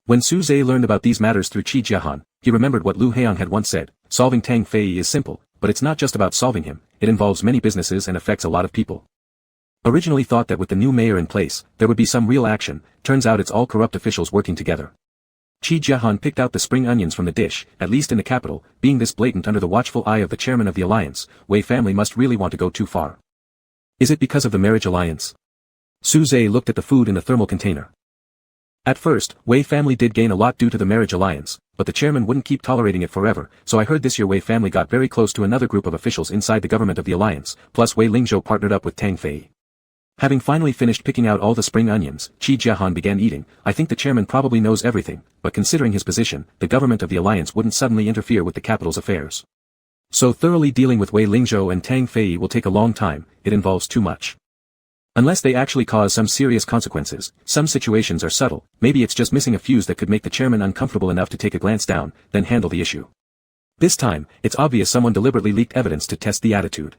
[SPEAKER 1] When Su Zhe learned about these matters through Qi Jiahan, he remembered what Lu Heong had once said: "Solving Tang Fei is simple, but it's not just about solving him, it involves many businesses and affects a lot of people. Originally thought that with the new mayor in place, there would be some real action, turns out it's all corrupt officials working together. Chi Jiahan picked out the spring onions from the dish, at least in the capital, being this blatant under the watchful eye of the chairman of the alliance, Wei family must really want to go too far. Is it because of the marriage alliance? Su Zhe looked at the food in the thermal container. At first, Wei family did gain a lot due to the marriage alliance, but the chairman wouldn't keep tolerating it forever, so I heard this year Wei family got very close to another group of officials inside the government of the alliance, plus Wei Lingzhou partnered up with Tang Fei. Having finally finished picking out all the spring onions, Chi Jiahan began eating. I think the chairman probably knows everything, but considering his position, the government of the alliance wouldn't suddenly interfere with the capital's affairs. So thoroughly dealing with Wei Lingzhou and Tang Fei will take a long time, it involves too much. Unless they actually cause some serious consequences, some situations are subtle, maybe it's just missing a fuse that could make the chairman uncomfortable enough to take a glance down, then handle the issue. This time, it's obvious someone deliberately leaked evidence to test the attitude.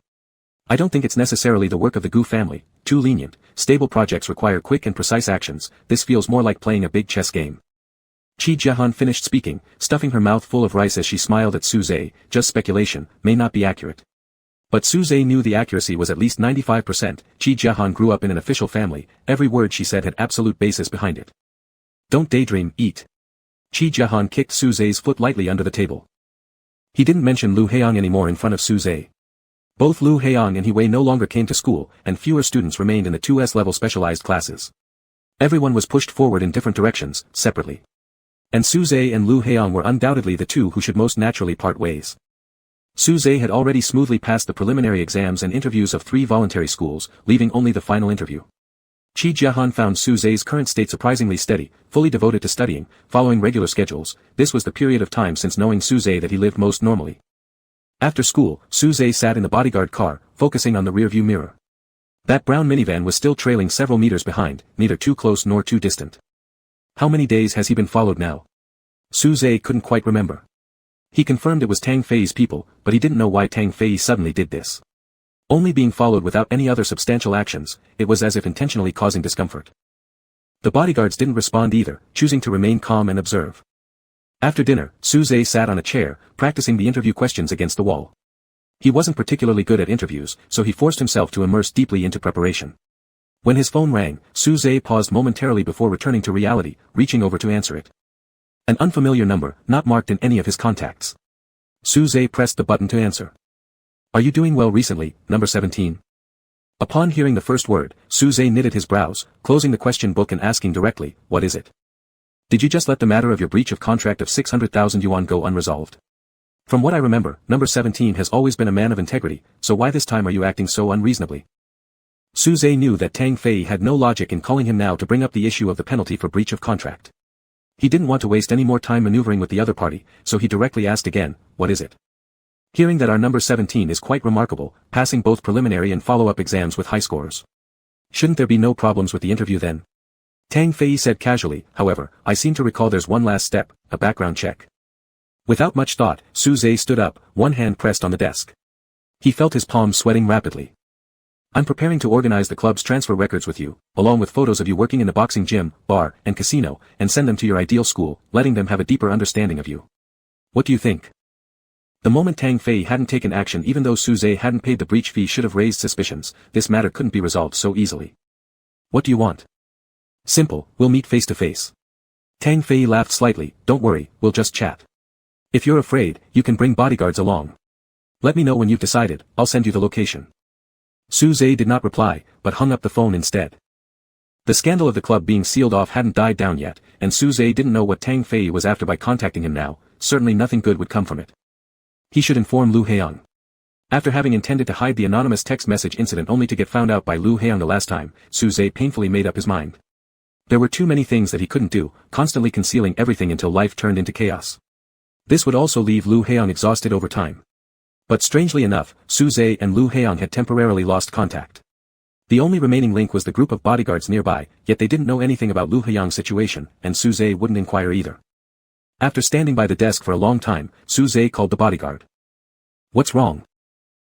[SPEAKER 1] I don't think it's necessarily the work of the Gu family, too lenient, stable projects require quick and precise actions, this feels more like playing a big chess game. Chi Jiahan finished speaking, stuffing her mouth full of rice as she smiled at Su Zhe, just speculation, may not be accurate. But Su Zhe knew the accuracy was at least 95%, Chi Jiahan grew up in an official family, every word she said had absolute basis behind it. Don't daydream, eat. Chi Jiahan kicked Su Zhe's foot lightly under the table. He didn't mention Lu Heiyang anymore in front of Su Zhe. Both Lu Heiyang and He Wei no longer came to school, and fewer students remained in the 2S level specialized classes. Everyone was pushed forward in different directions, separately. And Su Zhe and Lu Heiyang were undoubtedly the two who should most naturally part ways. Su Zhe had already smoothly passed the preliminary exams and interviews of 3 voluntary schools, leaving only the final interview. Chi Jiahan found Su Zhe's current state surprisingly steady, fully devoted to studying, following regular schedules. This was the period of time since knowing Su Zhe that he lived most normally. After school, Su Zhe sat in the bodyguard car, focusing on the rearview mirror. That brown minivan was still trailing several meters behind, neither too close nor too distant. How many days has he been followed now? Su Zhe couldn't quite remember. He confirmed it was Tang Fei's people, but he didn't know why Tang Fei suddenly did this. Only being followed without any other substantial actions, it was as if intentionally causing discomfort. The bodyguards didn't respond either, choosing to remain calm and observe. After dinner, Su Zhe sat on a chair, practicing the interview questions against the wall. He wasn't particularly good at interviews, so he forced himself to immerse deeply into preparation. When his phone rang, Su Zhe paused momentarily before returning to reality, reaching over to answer it. An unfamiliar number, not marked in any of his contacts. Su Zhe pressed the button to answer. Are you doing well recently, number 17? Upon hearing the first word, Su Zhe knitted his brows, closing the question book and asking directly, what is it? Did you just let the matter of your breach of contract of 600,000 yuan go unresolved? From what I remember, number 17 has always been a man of integrity, so why this time are you acting so unreasonably? Su Zhe knew that Tang Fei had no logic in calling him now to bring up the issue of the penalty for breach of contract. He didn't want to waste any more time maneuvering with the other party, so he directly asked again, what is it? Hearing that our number 17 is quite remarkable, passing both preliminary and follow-up exams with high scores. Shouldn't there be no problems with the interview then? Tang Fei said casually, however, I seem to recall there's one last step, a background check. Without much thought, Su Zhe stood up, one hand pressed on the desk. He felt his palms sweating rapidly. I'm preparing to organize the club's transfer records with you, along with photos of you working in the boxing gym, bar, and casino, and send them to your ideal school, letting them have a deeper understanding of you. What do you think? The moment Tang Fei hadn't taken action even though Su Zhe hadn't paid the breach fee should have raised suspicions, this matter couldn't be resolved so easily. What do you want? Simple, we'll meet face to face. Tang Fei laughed slightly, don't worry, we'll just chat. If you're afraid, you can bring bodyguards along. Let me know when you've decided, I'll send you the location. Su Zhe did not reply, but hung up the phone instead. The scandal of the club being sealed off hadn't died down yet, and Su Zhe didn't know what Tang Fei was after by contacting him now, certainly nothing good would come from it. He should inform Lu Heiyang. After having intended to hide the anonymous text message incident only to get found out by Lu Heiyang the last time, Su Zhe painfully made up his mind. There were too many things that he couldn't do, constantly concealing everything until life turned into chaos. This would also leave Lu Heiyang exhausted over time. But strangely enough, Su Zhe and Lu Heiyang had temporarily lost contact. The only remaining link was the group of bodyguards nearby, yet they didn't know anything about Lu Heiyang's situation, and Su Zhe wouldn't inquire either. After standing by the desk for a long time, Su Zhe called the bodyguard. What's wrong?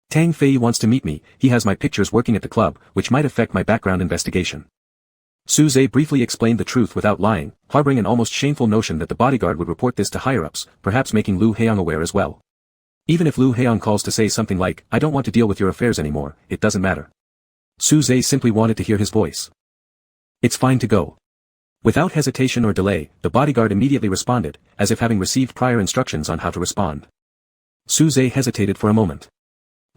[SPEAKER 1] Tang Fei wants to meet me, he has my pictures working at the club, which might affect my background investigation. Su Zhe briefly explained the truth without lying, harboring an almost shameful notion that the bodyguard would report this to higher-ups, perhaps making Lu Heiyang aware as well. Even if Lu Heong calls to say something like, "I don't want to deal with your affairs anymore," it doesn't matter. Su Zhe simply wanted to hear his voice. "It's fine to go." Without hesitation or delay, the bodyguard immediately responded, as if having received prior instructions on how to respond. Su Zhe hesitated for a moment.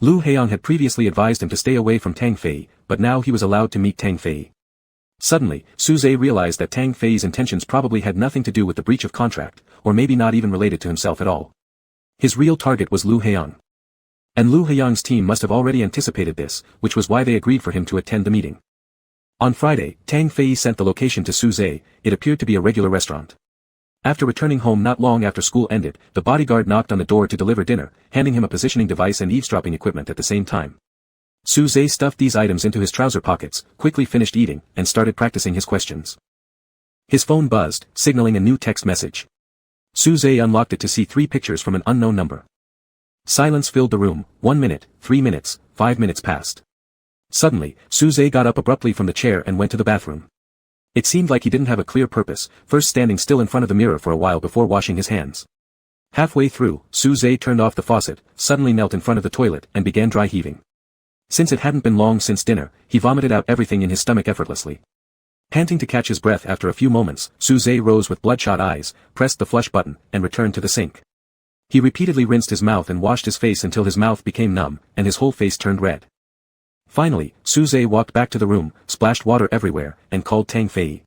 [SPEAKER 1] Lu Heong had previously advised him to stay away from Tang Fei, but now he was allowed to meet Tang Fei. Suddenly, Su Zhe realized that Tang Fei's intentions probably had nothing to do with the breach of contract, or maybe not even related to himself at all. His real target was Lu Heong. And Lu Heong's team must have already anticipated this, which was why they agreed for him to attend the meeting. On Friday, Tang Fei sent the location to Su Zhe. It appeared to be a regular restaurant. After returning home not long after school ended, the bodyguard knocked on the door to deliver dinner, handing him a positioning device and eavesdropping equipment at the same time. Su Zhe stuffed these items into his trouser pockets, quickly finished eating, and started practicing his questions. His phone buzzed, signaling a new text message. Su Zhe unlocked it to see 3 pictures from an unknown number. Silence filled the room. 1 minute, 3 minutes, 5 minutes passed. Suddenly, Su Zhe got up abruptly from the chair and went to the bathroom. It seemed like he didn't have a clear purpose, first standing still in front of the mirror for a while before washing his hands. Halfway through, Su Zhe turned off the faucet, suddenly knelt in front of the toilet, and began dry heaving. Since it hadn't been long since dinner, he vomited out everything in his stomach effortlessly. Panting to catch his breath after a few moments, Su Zhe rose with bloodshot eyes, pressed the flush button, and returned to the sink. He repeatedly rinsed his mouth and washed his face until his mouth became numb, and his whole face turned red. Finally, Su Zhe walked back to the room, splashed water everywhere, and called Tang Fei.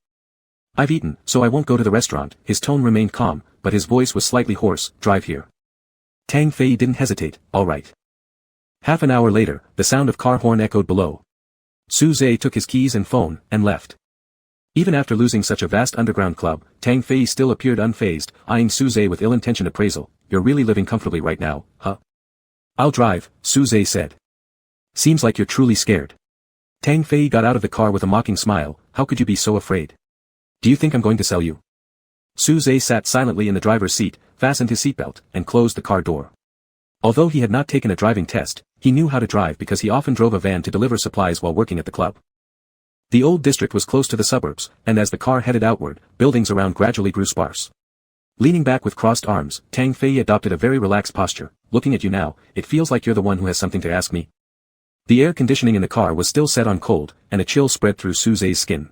[SPEAKER 1] "I've eaten, so I won't go to the restaurant." His tone remained calm, but his voice was slightly hoarse. "Drive here." Tang Fei didn't hesitate. "All right." Half an hour later, the sound of car horn echoed below. Su Zhe took his keys and phone, and left. Even after losing such a vast underground club, Tang Fei still appeared unfazed, eyeing Su Zhe with ill-intentioned appraisal. "You're really living comfortably right now, huh?" "I'll drive," Su Zhe said. "Seems like you're truly scared." Tang Fei got out of the car with a mocking smile. "How could you be so afraid? Do you think I'm going to sell you?" Su Zhe sat silently in the driver's seat, fastened his seatbelt, and closed the car door. Although he had not taken a driving test, he knew how to drive because he often drove a van to deliver supplies while working at the club. The old district was close to the suburbs, and as the car headed outward, buildings around gradually grew sparse. Leaning back with crossed arms, Tang Fei adopted a very relaxed posture. "Looking at you now, it feels like you're the one who has something to ask me." The air conditioning in the car was still set on cold, and a chill spread through Su Zhe's skin.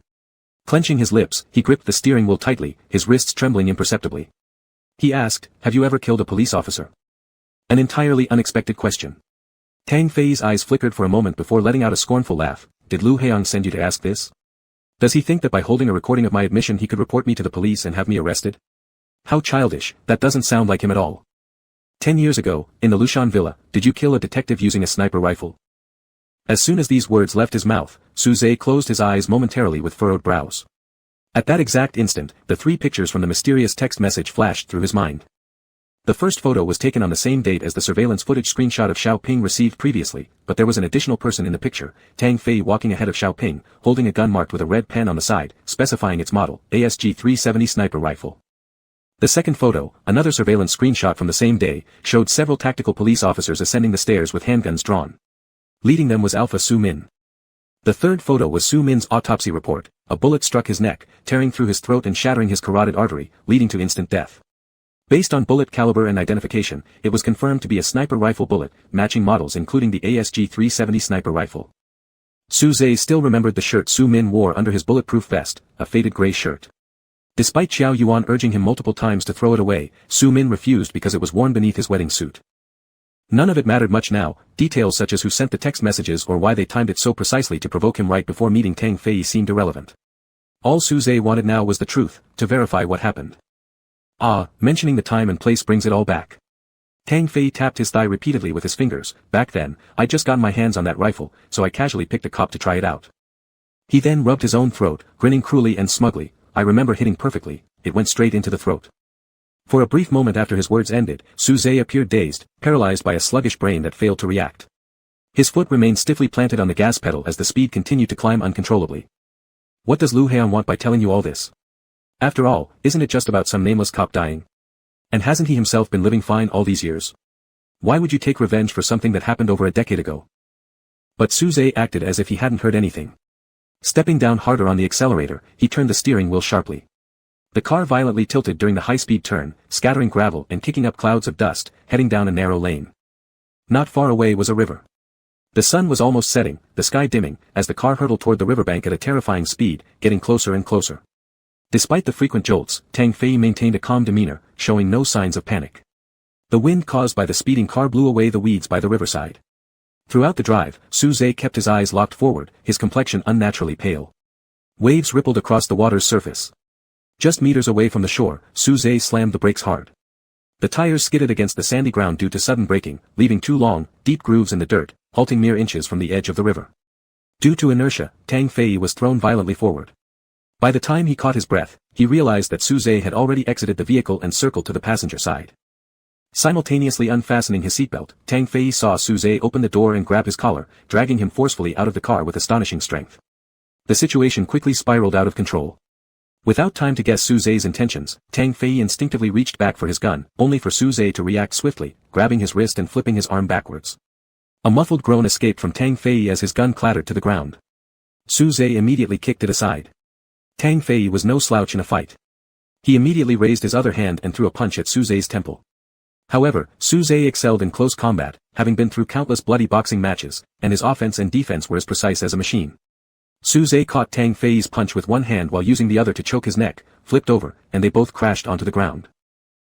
[SPEAKER 1] Clenching his lips, he gripped the steering wheel tightly, his wrists trembling imperceptibly. He asked, "Have you ever killed a police officer?" An entirely unexpected question. Tang Fei's eyes flickered for a moment before letting out a scornful laugh. "Did Lu Heong send you to ask this? Does he think that by holding a recording of my admission he could report me to the police and have me arrested? How childish, that doesn't sound like him at all. 10 years ago, in the Lushan villa, did you kill a detective using a sniper rifle?" As soon as these words left his mouth, Su Zhe closed his eyes momentarily with furrowed brows. At that exact instant, the 3 pictures from the mysterious text message flashed through his mind. The first photo was taken on the same date as the surveillance footage screenshot of Xiaoping received previously, but there was an additional person in the picture, Tang Fei walking ahead of Xiaoping, holding a gun marked with a red pen on the side, specifying its model, ASG 370 sniper rifle. The second photo, another surveillance screenshot from the same day, showed several tactical police officers ascending the stairs with handguns drawn. Leading them was Alpha Su Min. The third photo was Su Min's autopsy report. A bullet struck his neck, tearing through his throat and shattering his carotid artery, leading to instant death. Based on bullet caliber and identification, it was confirmed to be a sniper rifle bullet, matching models including the ASG 370 sniper rifle. Su Zhe still remembered the shirt Su Min wore under his bulletproof vest, a faded gray shirt. Despite Xiao Yuan urging him multiple times to throw it away, Su Min refused because it was worn beneath his wedding suit. None of it mattered much now. Details such as who sent the text messages or why they timed it so precisely to provoke him right before meeting Tang Fei seemed irrelevant. All Su Zhe wanted now was the truth, to verify what happened. Mentioning the time and place brings it all back. Tang Fei tapped his thigh repeatedly with his fingers. "Back then, I'd just gotten my hands on that rifle, so I casually picked a cop to try it out." He then rubbed his own throat, grinning cruelly and smugly. "I remember hitting perfectly, it went straight into the throat." For a brief moment after his words ended, Su Zhe appeared dazed, paralyzed by a sluggish brain that failed to react. His foot remained stiffly planted on the gas pedal as the speed continued to climb uncontrollably. "What does Lu Heong want by telling you all this? After all, isn't it just about some nameless cop dying? And hasn't he himself been living fine all these years? Why would you take revenge for something that happened over a decade ago?" But Su Zhe acted as if he hadn't heard anything. Stepping down harder on the accelerator, he turned the steering wheel sharply. The car violently tilted during the high-speed turn, scattering gravel and kicking up clouds of dust, heading down a narrow lane. Not far away was a river. The sun was almost setting, the sky dimming, as the car hurtled toward the riverbank at a terrifying speed, getting closer and closer. Despite the frequent jolts, Tang Fei maintained a calm demeanor, showing no signs of panic. The wind caused by the speeding car blew away the weeds by the riverside. Throughout the drive, Su Zhe kept his eyes locked forward, his complexion unnaturally pale. Waves rippled across the water's surface. Just meters away from the shore, Su Zhe slammed the brakes hard. The tires skidded against the sandy ground due to sudden braking, leaving two long, deep grooves in the dirt, halting mere inches from the edge of the river. Due to inertia, Tang Fei was thrown violently forward. By the time he caught his breath, he realized that Su Zhe had already exited the vehicle and circled to the passenger side. Simultaneously unfastening his seatbelt, Tang Fei saw Su Zhe open the door and grab his collar, dragging him forcefully out of the car with astonishing strength. The situation quickly spiraled out of control. Without time to guess Su Zhe's intentions, Tang Fei instinctively reached back for his gun, only for Su Zhe to react swiftly, grabbing his wrist and flipping his arm backwards. A muffled groan escaped from Tang Fei as his gun clattered to the ground. Su Zhe immediately kicked it aside. Tang Fei was no slouch in a fight. He immediately raised his other hand and threw a punch at Su Zhe's temple. However, Su Zhe excelled in close combat, having been through countless bloody boxing matches, and his offense and defense were as precise as a machine. Su Zhe caught Tang Fei's punch with one hand while using the other to choke his neck, flipped over, and they both crashed onto the ground.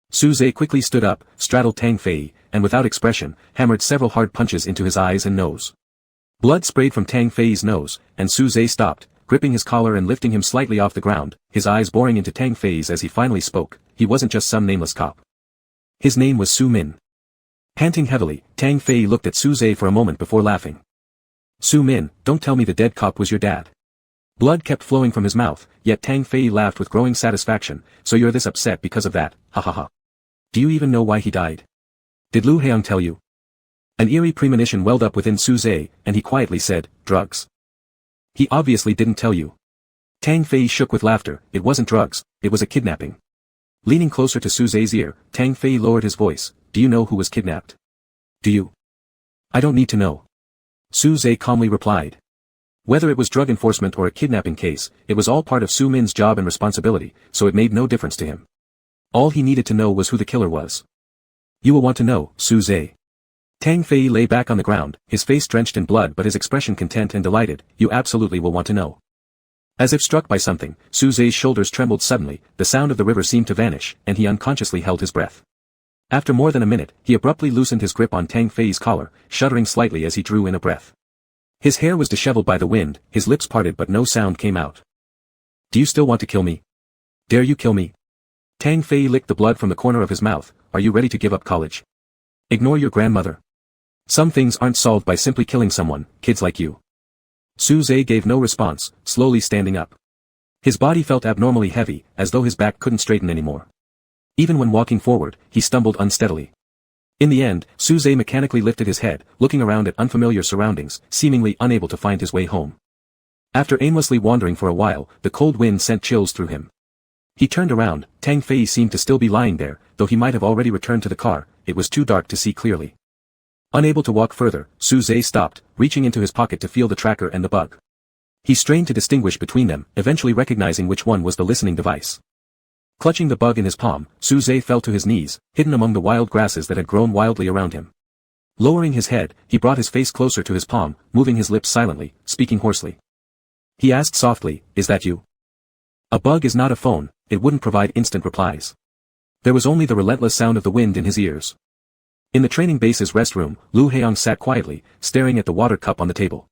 [SPEAKER 1] Su Zhe quickly stood up, straddled Tang Fei, and without expression, hammered several hard punches into his eyes and nose. Blood sprayed from Tang Fei's nose, and Su Zhe stopped, gripping his collar and lifting him slightly off the ground, his eyes boring into Tang Fei's as he finally spoke. He wasn't just some nameless cop. His name was Su Min. Panting heavily, Tang Fei looked at Su Zhe for a moment before laughing. Su Min, don't tell me the dead cop was your dad. Blood kept flowing from his mouth, yet Tang Fei laughed with growing satisfaction. So you're this upset because of that, ha ha ha. Do you even know why he died? Did Lu Heong tell you? An eerie premonition welled up within Su Zhe, and he quietly said, drugs. He obviously didn't tell you. Tang Fei shook with laughter. It wasn't drugs, it was a kidnapping. Leaning closer to Su Zhe's ear, Tang Fei lowered his voice. Do you know who was kidnapped? Do you? I don't need to know. Su Zhe calmly replied. Whether it was drug enforcement or a kidnapping case, it was all part of Su Min's job and responsibility, so it made no difference to him. All he needed to know was who the killer was. You will want to know, Su Zhe. Tang Fei lay back on the ground, his face drenched in blood but his expression content and delighted. You absolutely will want to know. As if struck by something, Su Zhe's shoulders trembled suddenly, the sound of the river seemed to vanish, and he unconsciously held his breath. After more than a minute, he abruptly loosened his grip on Tang Fei's collar, shuddering slightly as he drew in a breath. His hair was disheveled by the wind, his lips parted but no sound came out. Do you still want to kill me? Dare you kill me? Tang Fei licked the blood from the corner of his mouth. Are you ready to give up college? Ignore your grandmother. Some things aren't solved by simply killing someone, kids like you. Su Zhe gave no response, slowly standing up. His body felt abnormally heavy, as though his back couldn't straighten anymore. Even when walking forward, he stumbled unsteadily. In the end, Su Zhe mechanically lifted his head, looking around at unfamiliar surroundings, seemingly unable to find his way home. After aimlessly wandering for a while, the cold wind sent chills through him. He turned around. Tang Fei seemed to still be lying there, though he might have already returned to the car. It was too dark to see clearly. Unable to walk further, Su Zhe stopped, reaching into his pocket to feel the tracker and the bug. He strained to distinguish between them, eventually recognizing which one was the listening device. Clutching the bug in his palm, Su Zhe fell to his knees, hidden among the wild grasses that had grown wildly around him. Lowering his head, he brought his face closer to his palm, moving his lips silently, speaking hoarsely. He asked softly, "Is that you?" A bug is not a phone, it wouldn't provide instant replies. There was only the relentless sound of the wind in his ears. In the training base's restroom, Lu Heong sat quietly, staring at the water cup on the table.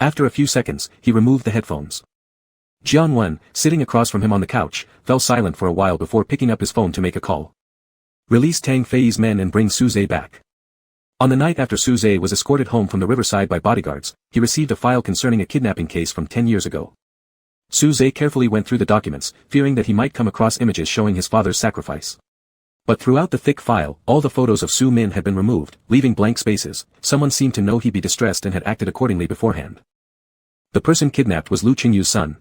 [SPEAKER 1] After a few seconds, he removed the headphones. Jian Wen, sitting across from him on the couch, fell silent for a while before picking up his phone to make a call. Release Tang Fei's men and bring Su Zhe back. On the night after Su Zhe was escorted home from the riverside by bodyguards, he received a file concerning a kidnapping case from 10 years ago. Su Zhe carefully went through the documents, fearing that he might come across images showing his father's sacrifice. But throughout the thick file, all the photos of Su Min had been removed, leaving blank spaces. Someone seemed to know he'd be distressed and had acted accordingly beforehand. The person kidnapped was Lu Qingyu's son.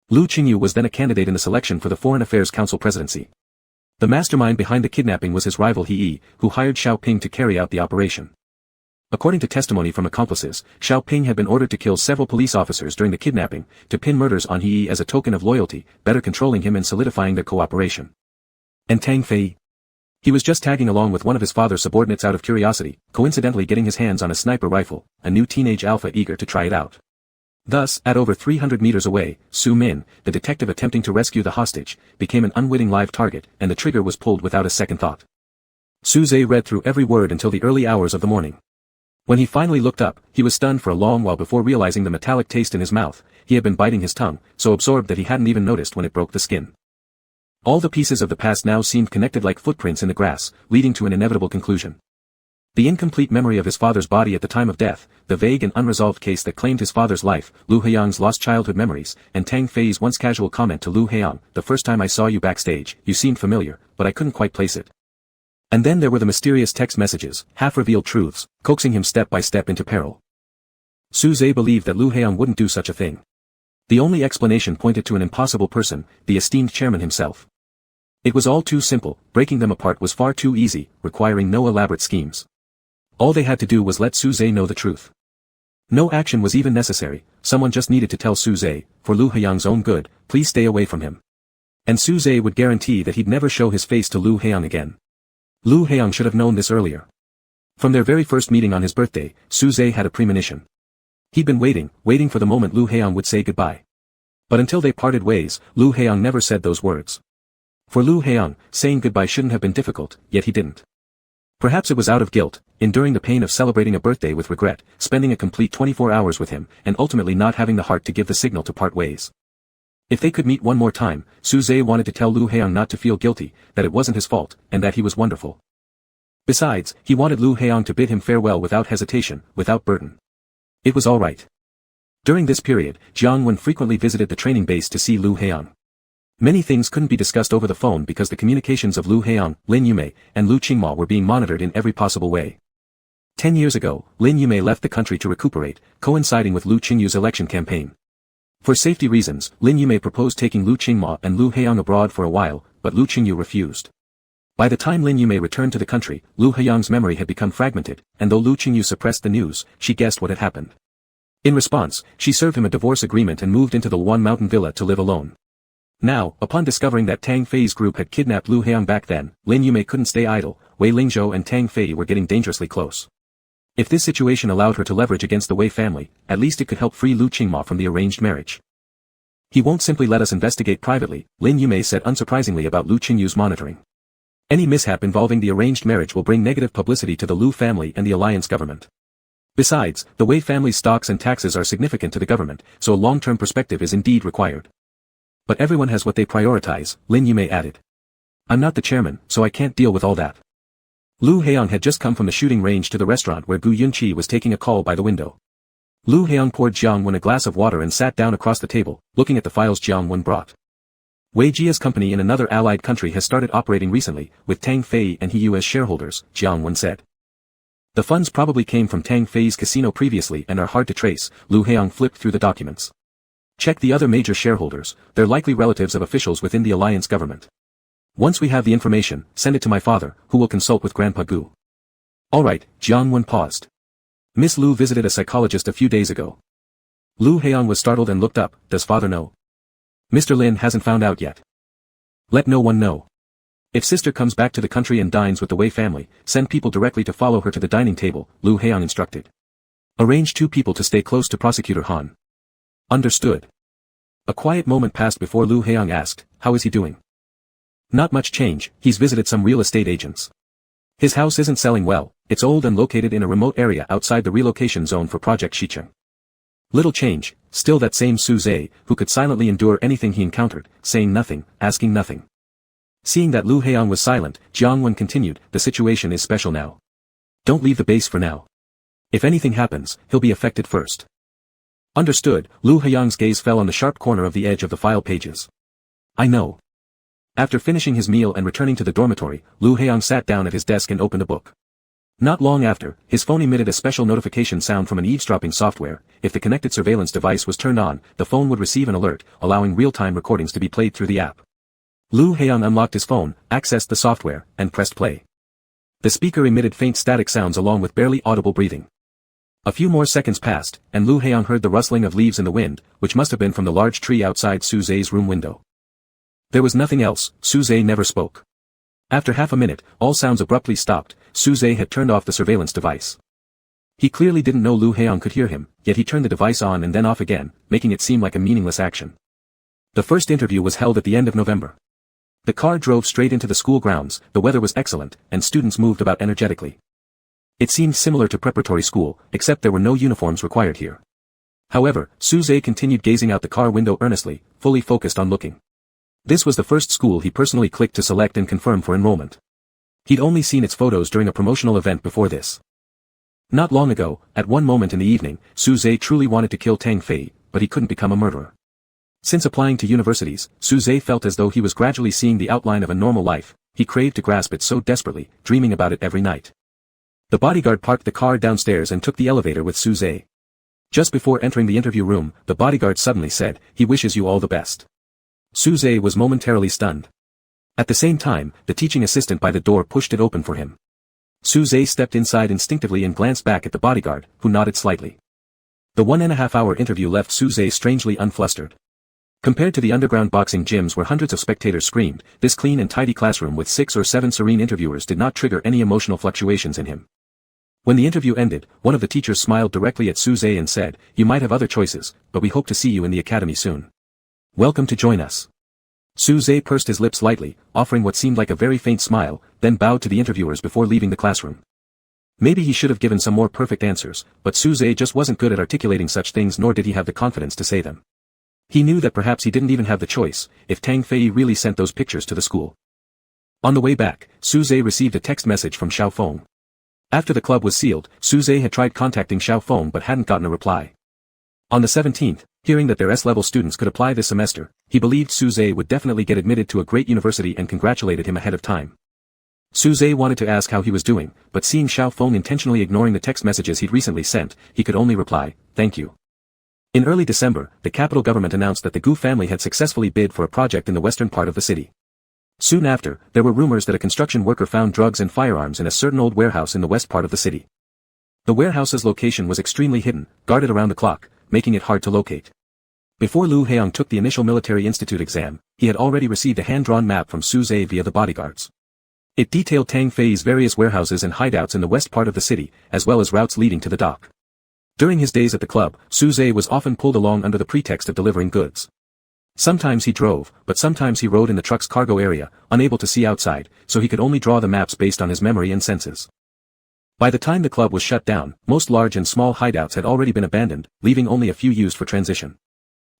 [SPEAKER 1] Lu Qingyu was then a candidate in the selection for the Foreign Affairs Council presidency. The mastermind behind the kidnapping was his rival He Yi, who hired Xiaoping to carry out the operation. According to testimony from accomplices, Xiaoping had been ordered to kill several police officers during the kidnapping, to pin murders on He Yi as a token of loyalty, better controlling him and solidifying their cooperation. And Tang Fei? He was just tagging along with one of his father's subordinates out of curiosity, coincidentally getting his hands on a sniper rifle, a new teenage alpha eager to try it out. Thus, at over 300 meters away, Su Min, the detective attempting to rescue the hostage, became an unwitting live target, and the trigger was pulled without a second thought. Su Zhe read through every word until the early hours of the morning. When he finally looked up, he was stunned for a long while before realizing the metallic taste in his mouth. He had been biting his tongue, so absorbed that he hadn't even noticed when it broke the skin. All the pieces of the past now seemed connected like footprints in the grass, leading to an inevitable conclusion. The incomplete memory of his father's body at the time of death, the vague and unresolved case that claimed his father's life, Lu Haiyang's lost childhood memories, and Tang Fei's once casual comment to Lu Haiyang, "The first time I saw you backstage, you seemed familiar, but I couldn't quite place it." And then there were the mysterious text messages, half-revealed truths, coaxing him step by step into peril. Su Zhe believed that Lu Haiyang wouldn't do such a thing. The only explanation pointed to an impossible person, the esteemed chairman himself. It was all too simple, breaking them apart was far too easy, requiring no elaborate schemes. All they had to do was let Su Zhe know the truth. No action was even necessary, someone just needed to tell Su Zhe, for Lu Haiyang's own good, please stay away from him. And Su Zhe would guarantee that he'd never show his face to Lu Haiyang again. Lu Haiyang should have known this earlier. From their very first meeting on his birthday, Su Zhe had a premonition. He'd been waiting for the moment Lu Haiyang would say goodbye. But until they parted ways, Lu Haiyang never said those words. For Lu Haiyang, saying goodbye shouldn't have been difficult, yet he didn't. Perhaps it was out of guilt, enduring the pain of celebrating a birthday with regret, spending a complete 24 hours with him, and ultimately not having the heart to give the signal to part ways. If they could meet one more time, Su Zhe wanted to tell Lu Haiyang not to feel guilty, that it wasn't his fault, and that he was wonderful. Besides, he wanted Lu Haiyang to bid him farewell without hesitation, without burden. It was all right. During this period, Jiang Wen frequently visited the training base to see Lu Haiyang. Many things couldn't be discussed over the phone because the communications of Lu Haiyang, Lin Yumei, and Lu Qingma were being monitored in every possible way. 10 years ago, Lin Yumei left the country to recuperate, coinciding with Lu Qingyu's election campaign. For safety reasons, Lin Yumei proposed taking Lu Qingma and Lu Haiyang abroad for a while, but Lu Qingyu refused. By the time Lin Yumei returned to the country, Lu Haiyang's memory had become fragmented, and though Lu Qingyu suppressed the news, she guessed what had happened. In response, she served him a divorce agreement and moved into the Luan mountain villa to live alone. Now, upon discovering that Tang Fei's group had kidnapped Lu Haiyang back then, Lin Yumei couldn't stay idle. Wei Lingzhou and Tang Fei were getting dangerously close. If this situation allowed her to leverage against the Wei family, at least it could help free Lu Qingma from the arranged marriage. He won't simply let us investigate privately, Lin Yumei said unsurprisingly about Lu Qingyu's monitoring. Any mishap involving the arranged marriage will bring negative publicity to the Lu family and the alliance government. Besides, the Wei family's stocks and taxes are significant to the government, so a long-term perspective is indeed required. But everyone has what they prioritize, Lin Yumei added. I'm not the chairman, so I can't deal with all that. Lu Haiyang had just come from the shooting range to the restaurant where Gu Yunqi was taking a call by the window. Lu Haiyang poured Jiang Wen a glass of water and sat down across the table, looking at the files Jiang Wen brought. Wei Jia's company in another allied country has started operating recently, with Tang Fei and He as shareholders, Jiang Wen said. The funds probably came from Tang Fei's casino previously and are hard to trace, Lu Haiyang flipped through the documents. Check the other major shareholders, they're likely relatives of officials within the alliance government. Once we have the information, send it to my father, who will consult with Grandpa Gu. Alright, Jiang Wen paused. Miss Lu visited a psychologist a few days ago. Lu Haiyang was startled and looked up, does father know? Mr. Lin hasn't found out yet. Let no one know. If sister comes back to the country and dines with the Wei family, send people directly to follow her to the dining table, Lu Haiyang instructed. Arrange 2 people to stay close to Prosecutor Han. Understood. A quiet moment passed before Lu Haiyang asked, how is he doing? Not much change, he's visited some real estate agents. His house isn't selling well, it's old and located in a remote area outside the relocation zone for Project Shicheng. Little change, still that same Su Zhe, who could silently endure anything he encountered, saying nothing, asking nothing. Seeing that Lu Haiyang was silent, Jiang Wen continued, the situation is special now. Don't leave the base for now. If anything happens, he'll be affected first. Understood, Lu Haiyang's gaze fell on the sharp corner of the edge of the file pages. I know. After finishing his meal and returning to the dormitory, Lu Haiyang sat down at his desk and opened a book. Not long after, his phone emitted a special notification sound from an eavesdropping software. If the connected surveillance device was turned on, the phone would receive an alert, allowing real-time recordings to be played through the app. Lu Haiyang unlocked his phone, accessed the software, and pressed play. The speaker emitted faint static sounds along with barely audible breathing. A few more seconds passed, and Lu Haiyang heard the rustling of leaves in the wind, which must have been from the large tree outside Su Zhe's room window. There was nothing else, Su Zhe never spoke. After half a minute, all sounds abruptly stopped. Suze had turned off the surveillance device. He clearly didn't know Lu Heong could hear him, yet he turned the device on and then off again, making it seem like a meaningless action. The first interview was held at the end of November. The car drove straight into the school grounds, the weather was excellent, and students moved about energetically. It seemed similar to preparatory school, except there were no uniforms required here. However, Suze continued gazing out the car window earnestly, fully focused on looking. This was the first school he personally clicked to select and confirm for enrollment. He'd only seen its photos during a promotional event before this. Not long ago, at one moment in the evening, Suze truly wanted to kill Tang Fei, but he couldn't become a murderer. Since applying to universities, Suze felt as though he was gradually seeing the outline of a normal life. He craved to grasp it so desperately, dreaming about it every night. The bodyguard parked the car downstairs and took the elevator with Suze. Just before entering the interview room, the bodyguard suddenly said, "He wishes you all the best." Suze was momentarily stunned. At the same time, the teaching assistant by the door pushed it open for him. Suze stepped inside instinctively and glanced back at the bodyguard, who nodded slightly. The 1.5-hour interview left Suze strangely unflustered. Compared to the underground boxing gyms where hundreds of spectators screamed, this clean and tidy classroom with 6 or 7 serene interviewers did not trigger any emotional fluctuations in him. When the interview ended, one of the teachers smiled directly at Suze and said, "You might have other choices, but we hope to see you in the academy soon. Welcome to join us." Suze pursed his lips lightly, offering what seemed like a very faint smile, then bowed to the interviewers before leaving the classroom. Maybe he should have given some more perfect answers, but Suze just wasn't good at articulating such things, nor did he have the confidence to say them. He knew that perhaps he didn't even have the choice, if Tang Fei really sent those pictures to the school. On the way back, Suze received a text message from Xiao Feng. After the club was sealed, Suze had tried contacting Xiao Feng but hadn't gotten a reply. On the 17th, hearing that their S-level students could apply this semester, he believed Suze would definitely get admitted to a great university and congratulated him ahead of time. Suze wanted to ask how he was doing, but seeing Xiao Feng intentionally ignoring the text messages he'd recently sent, he could only reply, "Thank you." In early December, the capital government announced that the Gu family had successfully bid for a project in the western part of the city. Soon after, there were rumors that a construction worker found drugs and firearms in a certain old warehouse in the west part of the city. The warehouse's location was extremely hidden, guarded around the clock, making it hard to locate. Before Lu Heong took the initial military institute exam, he had already received a hand-drawn map from Suze via the bodyguards. It detailed Tang Fei's various warehouses and hideouts in the west part of the city, as well as routes leading to the dock. During his days at the club, Suze was often pulled along under the pretext of delivering goods. Sometimes he drove, but sometimes he rode in the truck's cargo area, unable to see outside, so he could only draw the maps based on his memory and senses. By the time the club was shut down, most large and small hideouts had already been abandoned, leaving only a few used for transition.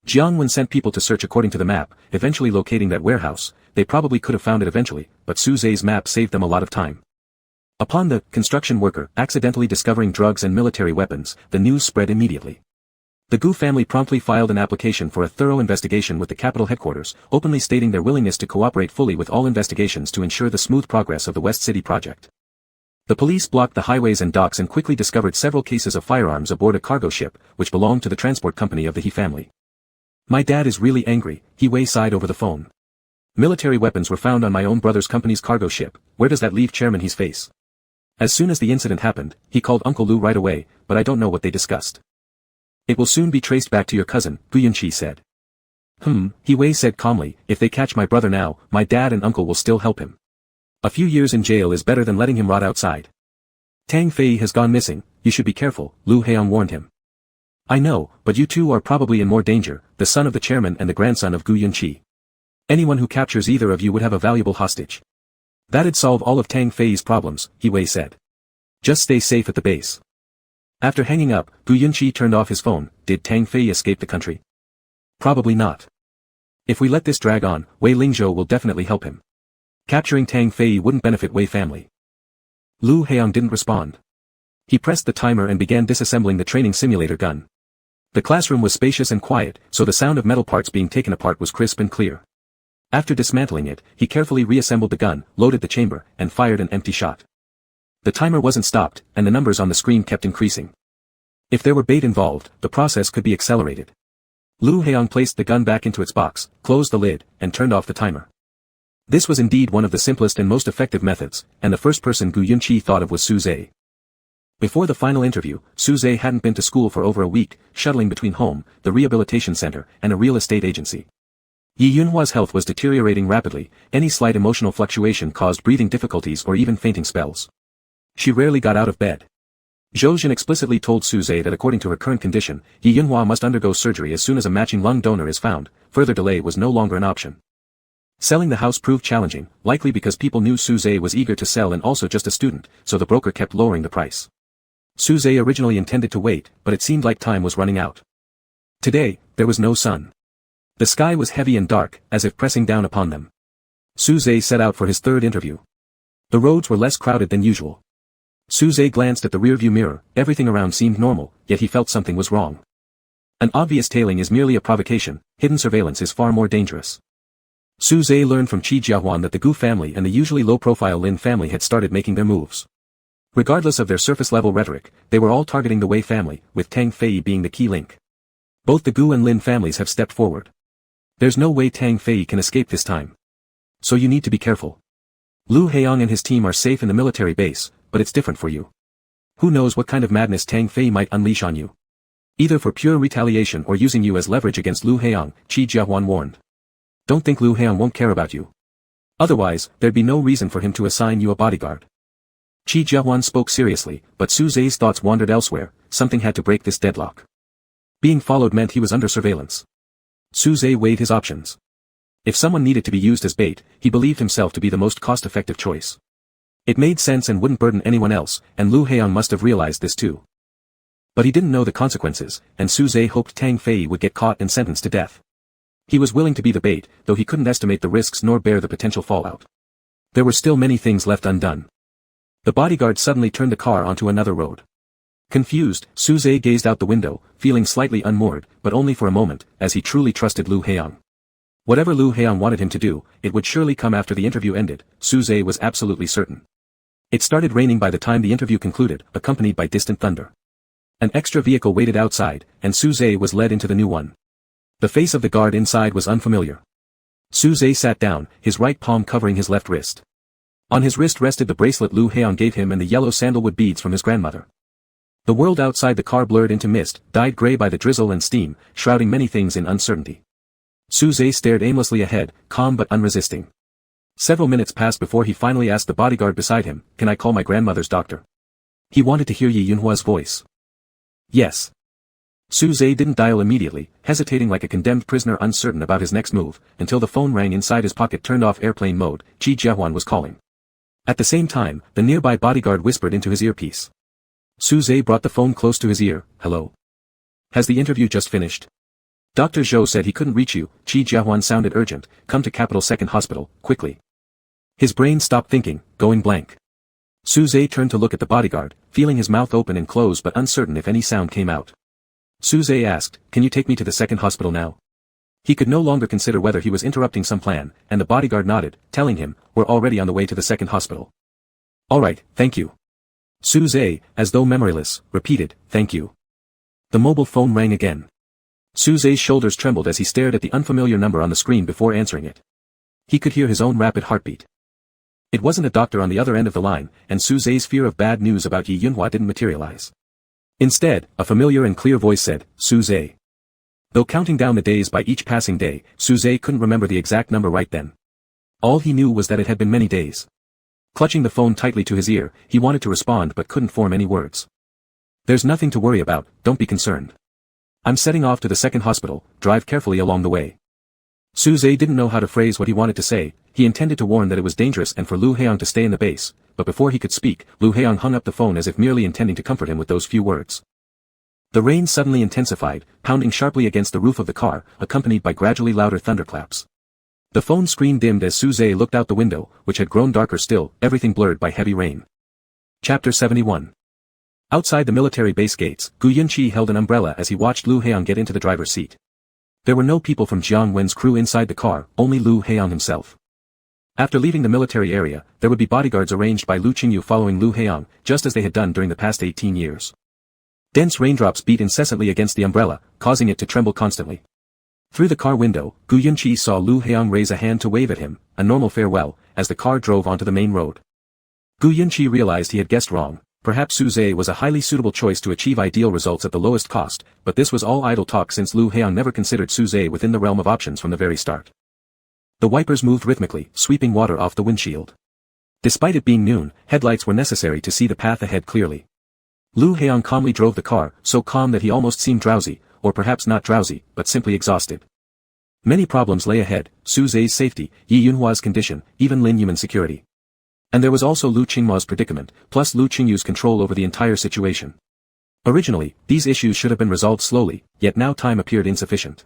[SPEAKER 1] Jiang Wen sent people to search according to the map, eventually locating that warehouse. They probably could have found it eventually, but Suze's map saved them a lot of time. Upon the construction worker accidentally discovering drugs and military weapons, the news spread immediately. The Gu family promptly filed an application for a thorough investigation with the capital headquarters, openly stating their willingness to cooperate fully with all investigations to ensure the smooth progress of the West City project. The police blocked the highways and docks and quickly discovered several cases of firearms aboard a cargo ship, which belonged to the transport company of the He family. "My dad is really angry," He Wei sighed over the phone. "Military weapons were found on my own brother's company's cargo ship. Where does that leave Chairman He's face?" As soon as the incident happened, he called Uncle Lu right away, but I don't know what they discussed. "It will soon be traced back to your cousin," Gu Yunqi said. He Wei said calmly, "If they catch my brother now, my dad and uncle will still help him. A few years in jail is better than letting him rot outside." "Tang Fei has gone missing, you should be careful," Lu Heong warned him. "I know, but you two are probably in more danger, the son of the chairman and the grandson of Gu Yunqi. Anyone who captures either of you would have a valuable hostage. That'd solve all of Tang Fei's problems," He Wei said. "Just stay safe at the base." After hanging up, Gu Yunqi turned off his phone. Did Tang Fei escape the country? Probably not. If we let this drag on, Wei Lingzhou will definitely help him. Capturing Tang Fei wouldn't benefit Wei family. Lu Heong didn't respond. He pressed the timer and began disassembling the training simulator gun. The classroom was spacious and quiet, so the sound of metal parts being taken apart was crisp and clear. After dismantling it, he carefully reassembled the gun, loaded the chamber, and fired an empty shot. The timer wasn't stopped, and the numbers on the screen kept increasing. If there were bait involved, the process could be accelerated. Lu Heong placed the gun back into its box, closed the lid, and turned off the timer. This was indeed one of the simplest and most effective methods, and the first person Gu Yunqi thought of was Suze. Before the final interview, Suze hadn't been to school for over a week, shuttling between home, the rehabilitation center, and a real estate agency. Yi Yunhua's health was deteriorating rapidly, any slight emotional fluctuation caused breathing difficulties or even fainting spells. She rarely got out of bed. Zhou Jin explicitly told Su Zhe that according to her current condition, Yi Yunhua must undergo surgery as soon as a matching lung donor is found. Further delay was no longer an option. Selling the house proved challenging, likely because people knew Su Zhe was eager to sell and also just a student, so the broker kept lowering the price. Su Zhe originally intended to wait, but it seemed like time was running out. Today, there was no sun. The sky was heavy and dark, as if pressing down upon them. Su Zhe set out for his third interview. The roads were less crowded than usual. Su Zhe glanced at the rearview mirror, everything around seemed normal, yet he felt something was wrong. An obvious tailing is merely a provocation, hidden surveillance is far more dangerous. Su Zhe learned from Qi Jiahuan that the Gu family and the usually low-profile Lin family had started making their moves. Regardless of their surface-level rhetoric, they were all targeting the Wei family, with Tang Fei being the key link. Both the Gu and Lin families have stepped forward. There's no way Tang Fei can escape this time. So you need to be careful. Lu Heiyang and his team are safe in the military base, but it's different for you. Who knows what kind of madness Tang Fei might unleash on you. Either for pure retaliation or using you as leverage against Lu Heiyang, Qi Jiahuan warned. Don't think Lu Heiyang won't care about you. Otherwise, there'd be no reason for him to assign you a bodyguard. Qi Jiahuan spoke seriously, but Su Zhe's thoughts wandered elsewhere. Something had to break this deadlock. Being followed meant he was under surveillance. Su Zhe weighed his options. If someone needed to be used as bait, he believed himself to be the most cost-effective choice. It made sense and wouldn't burden anyone else, and Lu Heiyang must have realized this too. But he didn't know the consequences, and Su Zhe hoped Tang Fei would get caught and sentenced to death. He was willing to be the bait, though he couldn't estimate the risks nor bear the potential fallout. There were still many things left undone. The bodyguard suddenly turned the car onto another road. Confused, Su Zhe gazed out the window, feeling slightly unmoored, but only for a moment, as he truly trusted Lu Heiyang. Whatever Lu Heiyang wanted him to do, it would surely come after the interview ended, Su Zhe was absolutely certain. It started raining by the time the interview concluded, accompanied by distant thunder. An extra vehicle waited outside, and Su Zhe was led into the new one. The face of the guard inside was unfamiliar. Su Zhe sat down, his right palm covering his left wrist. On his wrist rested the bracelet Lu Heiyang gave him and the yellow sandalwood beads from his grandmother. The world outside the car blurred into mist, dyed gray by the drizzle and steam, shrouding many things in uncertainty. Su Zhe stared aimlessly ahead, calm but unresisting. Several minutes passed before he finally asked the bodyguard beside him, "Can I call my grandmother's doctor?" He wanted to hear Yi Yunhua's voice. Yes. Su Zhe didn't dial immediately, hesitating like a condemned prisoner uncertain about his next move, until the phone rang inside his pocket turned off airplane mode. Qi Jiahuan was calling. At the same time, the nearby bodyguard whispered into his earpiece. Su Zhe brought the phone close to his ear. "Hello. Has the interview just finished? Dr. Zhou said he couldn't reach you." Qi Jiahuan sounded urgent. "Come to Capital Second Hospital, quickly." His brain stopped thinking, going blank. Su Zhe turned to look at the bodyguard, feeling his mouth open and close but uncertain if any sound came out. Su Zhe asked, "Can you take me to the second hospital now?" He could no longer consider whether he was interrupting some plan, and the bodyguard nodded, telling him, "We're already on the way to the second hospital." "All right, thank you." Su Zhe, as though memoryless, repeated, "Thank you." The mobile phone rang again. Su Zhe's shoulders trembled as he stared at the unfamiliar number on the screen before answering it. He could hear his own rapid heartbeat. It wasn't a doctor on the other end of the line, and Su Zhe's fear of bad news about Yi Yunhua didn't materialize. Instead, a familiar and clear voice said, "Su Zhe." Though counting down the days by each passing day, Su Zhe couldn't remember the exact number right then. All he knew was that it had been many days. Clutching the phone tightly to his ear, he wanted to respond but couldn't form any words. "There's nothing to worry about, don't be concerned. I'm setting off to the second hospital, drive carefully along the way." Su Zhe didn't know how to phrase what he wanted to say. He intended to warn that it was dangerous and for Lu Heiyang to stay in the base, but before he could speak, Lu Heiyang hung up the phone as if merely intending to comfort him with those few words. The rain suddenly intensified, pounding sharply against the roof of the car, accompanied by gradually louder thunderclaps. The phone screen dimmed as Su Zhe looked out the window, which had grown darker still, everything blurred by heavy rain. Chapter 71. Outside the military base gates, Gu Yunqi held an umbrella as he watched Lu Heiyang get into the driver's seat. There were no people from Jiang Wen's crew inside the car, only Lu Heiyang himself. After leaving the military area, there would be bodyguards arranged by Lu Qingyu following Lu Heiyang, just as they had done during the past 18 years. Dense raindrops beat incessantly against the umbrella, causing it to tremble constantly. Through the car window, Gu Yunqi saw Lu Heiyang raise a hand to wave at him, a normal farewell, as the car drove onto the main road. Gu Yunqi realized he had guessed wrong. Perhaps Su Zhe was a highly suitable choice to achieve ideal results at the lowest cost, but this was all idle talk since Lu Heiyang never considered Su Zhe within the realm of options from the very start. The wipers moved rhythmically, sweeping water off the windshield. Despite it being noon, headlights were necessary to see the path ahead clearly. Lu Heong calmly drove the car, so calm that he almost seemed drowsy, or perhaps not drowsy, but simply exhausted. Many problems lay ahead: Su Zhe's safety, Yi Yunhua's condition, even Lin Yuman's security. And there was also Lu Qingma's predicament, plus Lu Qingyu's control over the entire situation. Originally, these issues should have been resolved slowly, yet now time appeared insufficient.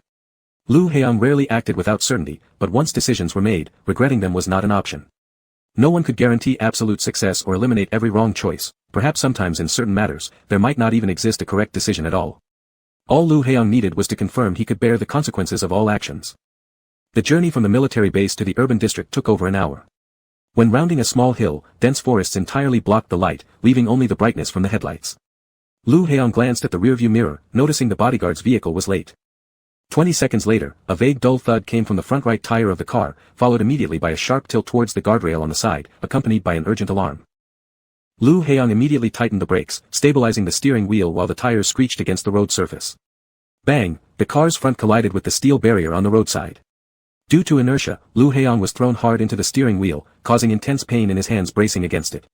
[SPEAKER 1] Lu Heong rarely acted without certainty, but once decisions were made, regretting them was not an option. No one could guarantee absolute success or eliminate every wrong choice. Perhaps sometimes in certain matters, there might not even exist a correct decision at all. All Lu Heong needed was to confirm he could bear the consequences of all actions. The journey from the military base to the urban district took over an hour. When rounding a small hill, dense forests entirely blocked the light, leaving only the brightness from the headlights. Lu Heong glanced at the rearview mirror, noticing the bodyguard's vehicle was late. 20 seconds later, a vague dull thud came from the front right tire of the car, followed immediately by a sharp tilt towards the guardrail on the side, accompanied by an urgent alarm. Lu Heong immediately tightened the brakes, stabilizing the steering wheel while the tires screeched against the road surface. Bang! The car's front collided with the steel barrier on the roadside. Due to inertia, Lu Heong was thrown hard into the steering wheel, causing intense pain in his hands bracing against it.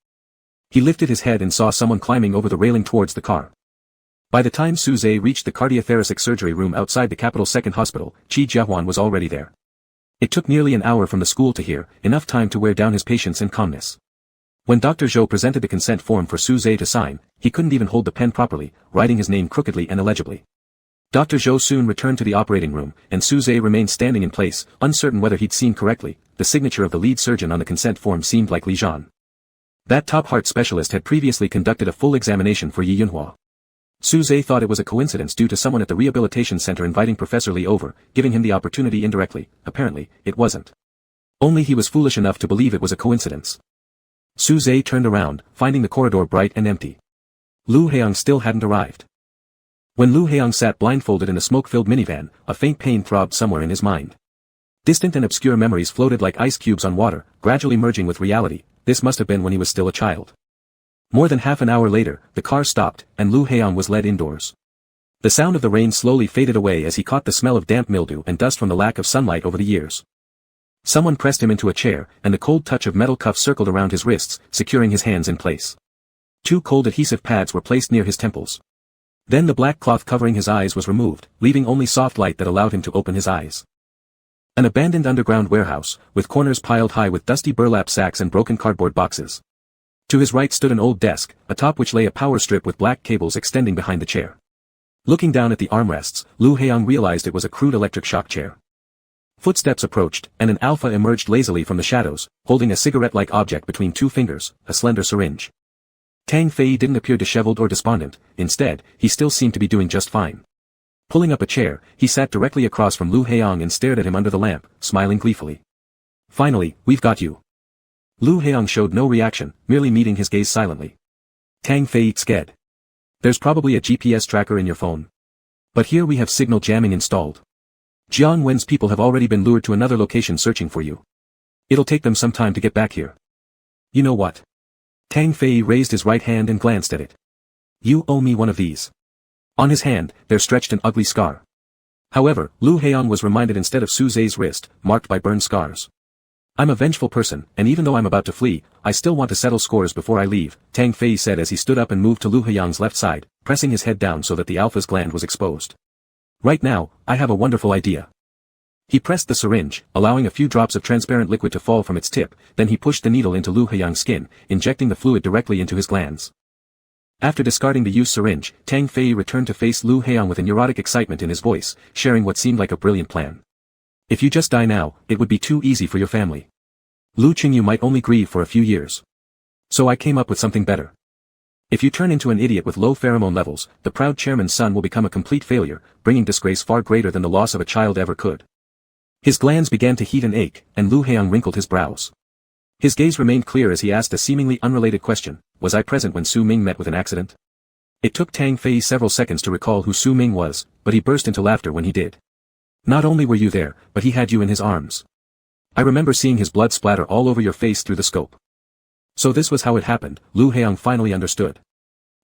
[SPEAKER 1] He lifted his head and saw someone climbing over the railing towards the car. By the time Su Zhe reached the cardiothoracic surgery room outside the capital's second hospital, Qi Jiahuan was already there. It took nearly an hour from the school to here, enough time to wear down his patience and calmness. When Dr. Zhou presented the consent form for Su Zhe to sign, he couldn't even hold the pen properly, writing his name crookedly and illegibly. Dr. Zhou soon returned to the operating room, and Su Zhe remained standing in place, uncertain whether he'd seen correctly. The signature of the lead surgeon on the consent form seemed like Li Zhan. That top heart specialist had previously conducted a full examination for Yi Yunhua. Su Zhe thought it was a coincidence due to someone at the rehabilitation center inviting Professor Li over, giving him the opportunity indirectly. Apparently, it wasn't. Only he was foolish enough to believe it was a coincidence. Su Zhe turned around, finding the corridor bright and empty. Lu Heong still hadn't arrived. When Lu Heong sat blindfolded in a smoke-filled minivan, a faint pain throbbed somewhere in his mind. Distant and obscure memories floated like ice cubes on water, gradually merging with reality. This must have been when he was still a child. More than half an hour later, the car stopped, and Lu Heong was led indoors. The sound of the rain slowly faded away as he caught the smell of damp mildew and dust from the lack of sunlight over the years. Someone pressed him into a chair, and the cold touch of metal cuffs circled around his wrists, securing his hands in place. 2 cold adhesive pads were placed near his temples. Then the black cloth covering his eyes was removed, leaving only soft light that allowed him to open his eyes. An abandoned underground warehouse, with corners piled high with dusty burlap sacks and broken cardboard boxes. To his right stood an old desk, atop which lay a power strip with black cables extending behind the chair. Looking down at the armrests, Lu Heong realized it was a crude electric shock chair. Footsteps approached, and an alpha emerged lazily from the shadows, holding a cigarette-like object between 2 fingers, a slender syringe. Tang Fei didn't appear disheveled or despondent. Instead, he still seemed to be doing just fine. Pulling up a chair, he sat directly across from Lu Heong and stared at him under the lamp, smiling gleefully. "Finally, we've got you." Lu Heong showed no reaction, merely meeting his gaze silently. Tang Fei sked. "There's probably a GPS tracker in your phone. But here we have signal jamming installed. Jiang Wen's people have already been lured to another location searching for you. It'll take them some time to get back here. You know what?" Tang Fei raised his right hand and glanced at it. "You owe me one of these." On his hand, there stretched an ugly scar. However, Lu Heong was reminded instead of Su Zhe's wrist, marked by burned scars. "I'm a vengeful person, and even though I'm about to flee, I still want to settle scores before I leave," Tang Fei said as he stood up and moved to Lu Heong's left side, pressing his head down so that the alpha's gland was exposed. "Right now, I have a wonderful idea." He pressed the syringe, allowing a few drops of transparent liquid to fall from its tip, then he pushed the needle into Lu Heong's skin, injecting the fluid directly into his glands. After discarding the used syringe, Tang Fei returned to face Lu Heong with a neurotic excitement in his voice, sharing what seemed like a brilliant plan. "If you just die now, it would be too easy for your family. Lu Qingyu might only grieve for a few years. So I came up with something better. If you turn into an idiot with low pheromone levels, the proud chairman's son will become a complete failure, bringing disgrace far greater than the loss of a child ever could." His glands began to heat and ache, and Lu Heong wrinkled his brows. His gaze remained clear as he asked a seemingly unrelated question: "Was I present when Su Ming met with an accident?" It took Tang Fei several seconds to recall who Su Ming was, but he burst into laughter when he did. "Not only were you there, but he had you in his arms. I remember seeing his blood splatter all over your face through the scope." So this was how it happened. Lu Heong finally understood.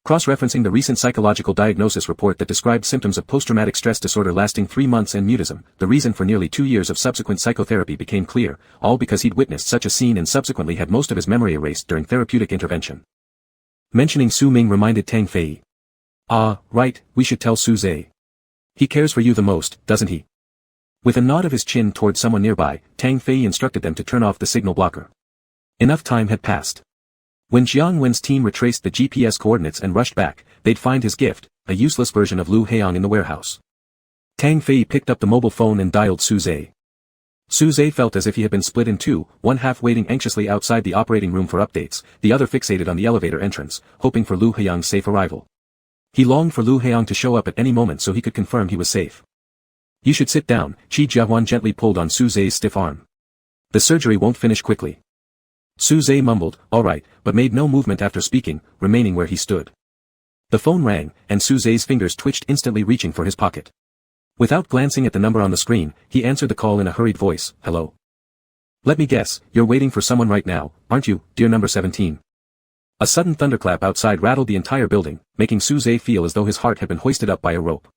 [SPEAKER 1] Cross-referencing the recent psychological diagnosis report that described symptoms of post-traumatic stress disorder lasting 3 months and mutism, the reason for nearly 2 years of subsequent psychotherapy became clear, all because he'd witnessed such a scene and subsequently had most of his memory erased during therapeutic intervention. Mentioning Su Ming reminded Tang Fei. Ah, right, we should tell Su Zhe. He cares for you the most, doesn't he? With a nod of his chin toward someone nearby, Tang Fei instructed them to turn off the signal blocker. Enough time had passed. When Jiang Wen's team retraced the GPS coordinates and rushed back, they'd find his gift, a useless version of Lu Heong in the warehouse. Tang Fei picked up the mobile phone and dialed Su Zhe. Su Zhe felt as if he had been split in two, one half waiting anxiously outside the operating room for updates, the other fixated on the elevator entrance, hoping for Lu Heong's safe arrival. He longed for Lu Heong to show up at any moment so he could confirm he was safe. You should sit down, Qi Jiahuan gently pulled on Su Zhe's stiff arm. The surgery won't finish quickly. Su Zhe mumbled, all right, but made no movement after speaking, remaining where he stood. The phone rang, and Su Zhe's fingers twitched instantly reaching for his pocket. Without glancing at the number on the screen, he answered the call in a hurried voice, hello. Let me guess, you're waiting for someone right now, aren't you, dear number 17? A sudden thunderclap outside rattled the entire building, making Su Zhe feel as though his heart had been hoisted up by a rope.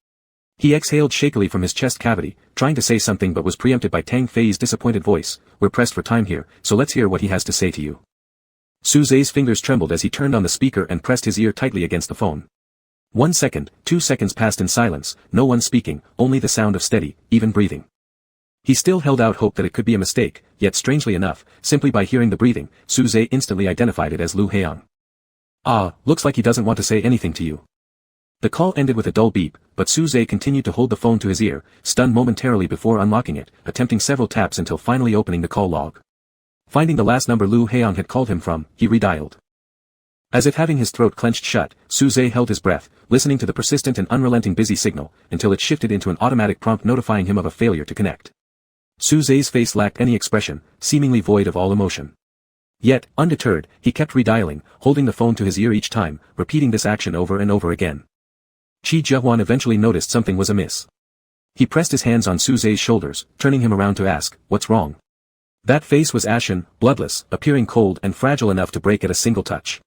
[SPEAKER 1] He exhaled shakily from his chest cavity, trying to say something but was preempted by Tang Fei's disappointed voice, we're pressed for time here, so let's hear what he has to say to you. Su Zhe's fingers trembled as he turned on the speaker and pressed his ear tightly against the phone. 1 second, 2 seconds passed in silence, no one speaking, only the sound of steady, even breathing. He still held out hope that it could be a mistake, yet strangely enough, simply by hearing the breathing, Su Zhe instantly identified it as Lu Heong. Ah, looks like he doesn't want to say anything to you. The call ended with a dull beep, but Su Zhe continued to hold the phone to his ear, stunned momentarily before unlocking it, attempting several taps until finally opening the call log. Finding the last number Lu Heong had called him from, he redialed. As if having his throat clenched shut, Su Zhe held his breath, listening to the persistent and unrelenting busy signal, until it shifted into an automatic prompt notifying him of a failure to connect. Su Zhe's face lacked any expression, seemingly void of all emotion. Yet, undeterred, he kept redialing, holding the phone to his ear each time, repeating this action over and over again. Qi Jiahuan eventually noticed something was amiss. He pressed his hands on Su Zhe's shoulders, turning him around to ask, what's wrong? That face was ashen, bloodless, appearing cold and fragile enough to break at a single touch.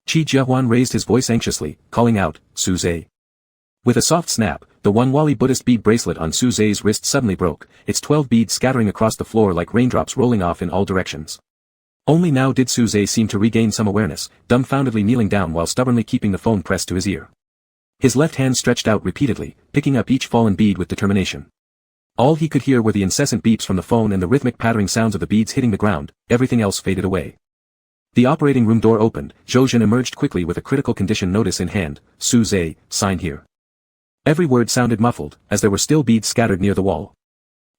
[SPEAKER 1] Qi Jiahuan raised his voice anxiously, calling out, Su Zhe. With a soft snap, the Wanwali Buddhist bead bracelet on Su Zhe's wrist suddenly broke, its 12 beads scattering across the floor like raindrops rolling off in all directions. Only now did Su Zhe seem to regain some awareness, dumbfoundedly kneeling down while stubbornly keeping the phone pressed to his ear. His left hand stretched out repeatedly, picking up each fallen bead with determination. All he could hear were the incessant beeps from the phone and the rhythmic pattering sounds of the beads hitting the ground, everything else faded away. The operating room door opened, Zhou emerged quickly with a critical condition notice in hand, Su Zhe, sign here. Every word sounded muffled, as there were still beads scattered near the wall.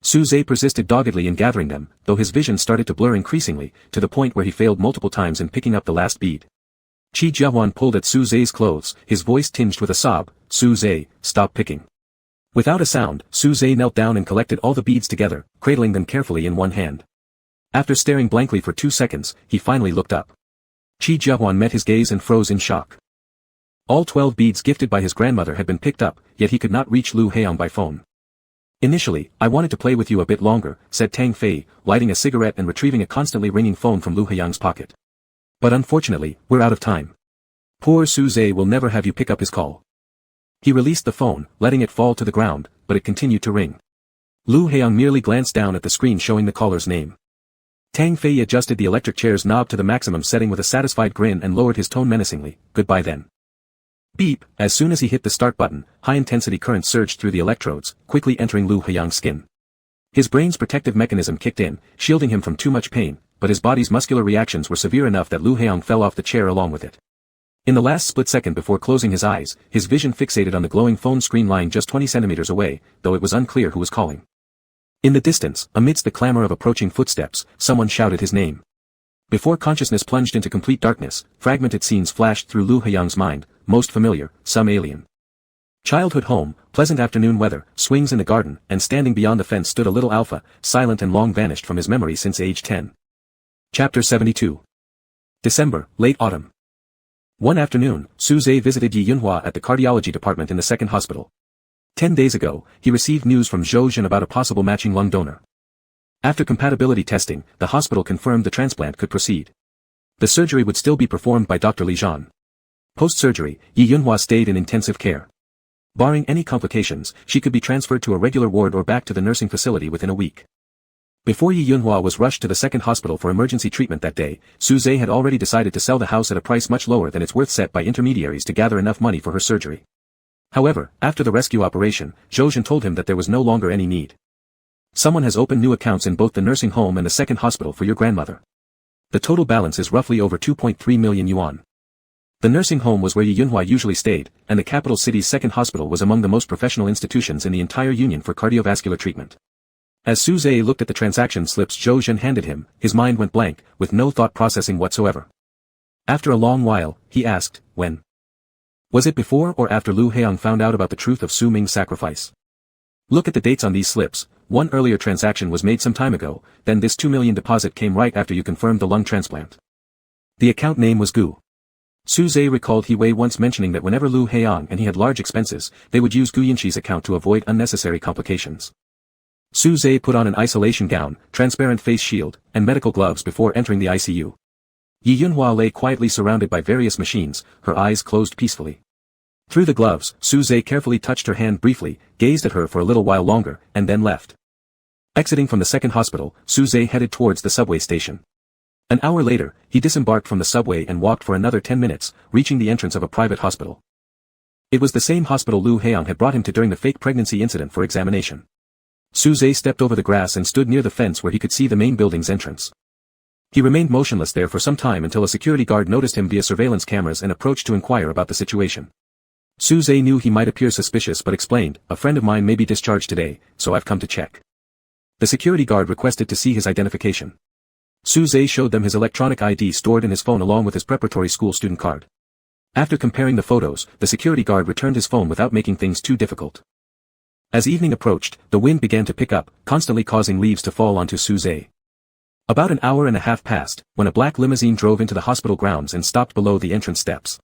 [SPEAKER 1] Su Zhe persisted doggedly in gathering them, though his vision started to blur increasingly, to the point where he failed multiple times in picking up the last bead. Qi Jiahuan pulled at Su Zhe's clothes, his voice tinged with a sob, Su Zhe, stop picking. Without a sound, Su Zhe knelt down and collected all the beads together, cradling them carefully in one hand. After staring blankly for 2 seconds, he finally looked up. Qi Jiahuan met his gaze and froze in shock. All 12 beads gifted by his grandmother had been picked up, yet he could not reach Lu Heong by phone. Initially, I wanted to play with you a bit longer, said Tang Fei, lighting a cigarette and retrieving a constantly ringing phone from Lu Heong's pocket. But unfortunately, we're out of time. Poor Su Zhe will never have you pick up his call. He released the phone, letting it fall to the ground, but it continued to ring. Lu Heong merely glanced down at the screen showing the caller's name. Tang Fei adjusted the electric chair's knob to the maximum setting with a satisfied grin and lowered his tone menacingly, goodbye then. Beep, as soon as he hit the start button, high-intensity current surged through the electrodes, quickly entering Lu Heong's skin. His brain's protective mechanism kicked in, shielding him from too much pain, but his body's muscular reactions were severe enough that Lu Heong fell off the chair along with it. In the last split second before closing his eyes, his vision fixated on the glowing phone screen lying just 20 centimeters away, though it was unclear who was calling. In the distance, amidst the clamor of approaching footsteps, someone shouted his name. Before consciousness plunged into complete darkness, fragmented scenes flashed through Lu Heong's mind, most familiar, some alien. Childhood home, pleasant afternoon weather, swings in the garden, and standing beyond the fence stood a little Alpha, silent and long vanished from his memory since age 10. Chapter 72. December, late autumn. One afternoon, Su Zhe visited Yi Yunhua at the cardiology department in the second hospital. 10 days ago, he received news from Zhou Jin about a possible matching lung donor. After compatibility testing, the hospital confirmed the transplant could proceed. The surgery would still be performed by Dr. Li Zhan. Post-surgery, Yi Yunhua stayed in intensive care. Barring any complications, she could be transferred to a regular ward or back to the nursing facility within a week. Before Yi Yunhua was rushed to the second hospital for emergency treatment that day, Su Zhe had already decided to sell the house at a price much lower than its worth set by intermediaries to gather enough money for her surgery. However, after the rescue operation, Zhou Zhen told him that there was no longer any need. Someone has opened new accounts in both the nursing home and the second hospital for your grandmother. The total balance is roughly over 2.3 million yuan. The nursing home was where Yi Yunhua usually stayed, and the capital city's second hospital was among the most professional institutions in the entire union for cardiovascular treatment. As Su Zhe looked at the transaction slips Zhou Zhen handed him, his mind went blank, with no thought processing whatsoever. After a long while, he asked, when? Was it before or after Lu Heiyang found out about the truth of Su Ming's sacrifice? Look at the dates on these slips. One earlier transaction was made some time ago, then this 2 million deposit came right after you confirmed the lung transplant. The account name was Gu. Su Zhe recalled He Wei once mentioning that whenever Lu Heiyang and he had large expenses, they would use Gu Yinqi's account to avoid unnecessary complications. Su Zhe put on an isolation gown, transparent face shield, and medical gloves before entering the ICU. Yi Yunhua lay quietly surrounded by various machines, her eyes closed peacefully. Through the gloves, Su Zhe carefully touched her hand briefly, gazed at her for a little while longer, and then left. Exiting from the second hospital, Su Zhe headed towards the subway station. An hour later, he disembarked from the subway and walked for another 10 minutes, reaching the entrance of a private hospital. It was the same hospital Lu Heiyang had brought him to during the fake pregnancy incident for examination. Su Zhe stepped over the grass and stood near the fence where he could see the main building's entrance. He remained motionless there for some time until a security guard noticed him via surveillance cameras and approached to inquire about the situation. Su Zhe knew he might appear suspicious but explained, "A friend of mine may be discharged today, so I've come to check." The security guard requested to see his identification. Su Zhe showed them his electronic ID stored in his phone along with his preparatory school student card. After comparing the photos, the security guard returned his phone without making things too difficult. As evening approached, the wind began to pick up, constantly causing leaves to fall onto Su Zhe. About an hour and a half passed, when a black limousine drove into the hospital grounds and stopped below the entrance steps.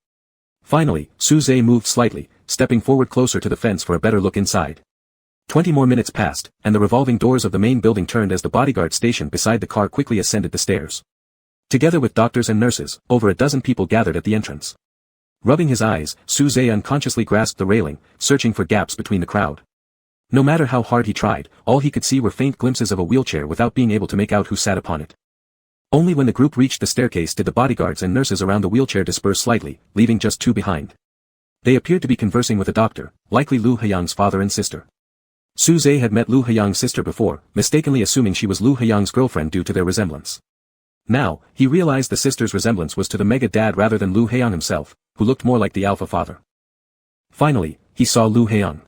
[SPEAKER 1] Finally, Su Zhe moved slightly, stepping forward closer to the fence for a better look inside. 20 more minutes passed, and the revolving doors of the main building turned as the bodyguard stationed beside the car quickly ascended the stairs. Together with doctors and nurses, over a dozen people gathered at the entrance. Rubbing his eyes, Su Zhe unconsciously grasped the railing, searching for gaps between the crowd. No matter how hard he tried, all he could see were faint glimpses of a wheelchair without being able to make out who sat upon it. Only when the group reached the staircase did the bodyguards and nurses around the wheelchair disperse slightly, leaving just two behind. They appeared to be conversing with a doctor, likely Lu Heiyang's father and sister. Su Zhe had met Lu Heiyang's sister before, mistakenly assuming she was Lu Heiyang's girlfriend due to their resemblance. Now, he realized the sister's resemblance was to the mega dad rather than Lu Heiyang himself, who looked more like the alpha father. Finally, he saw Lu Heiyang.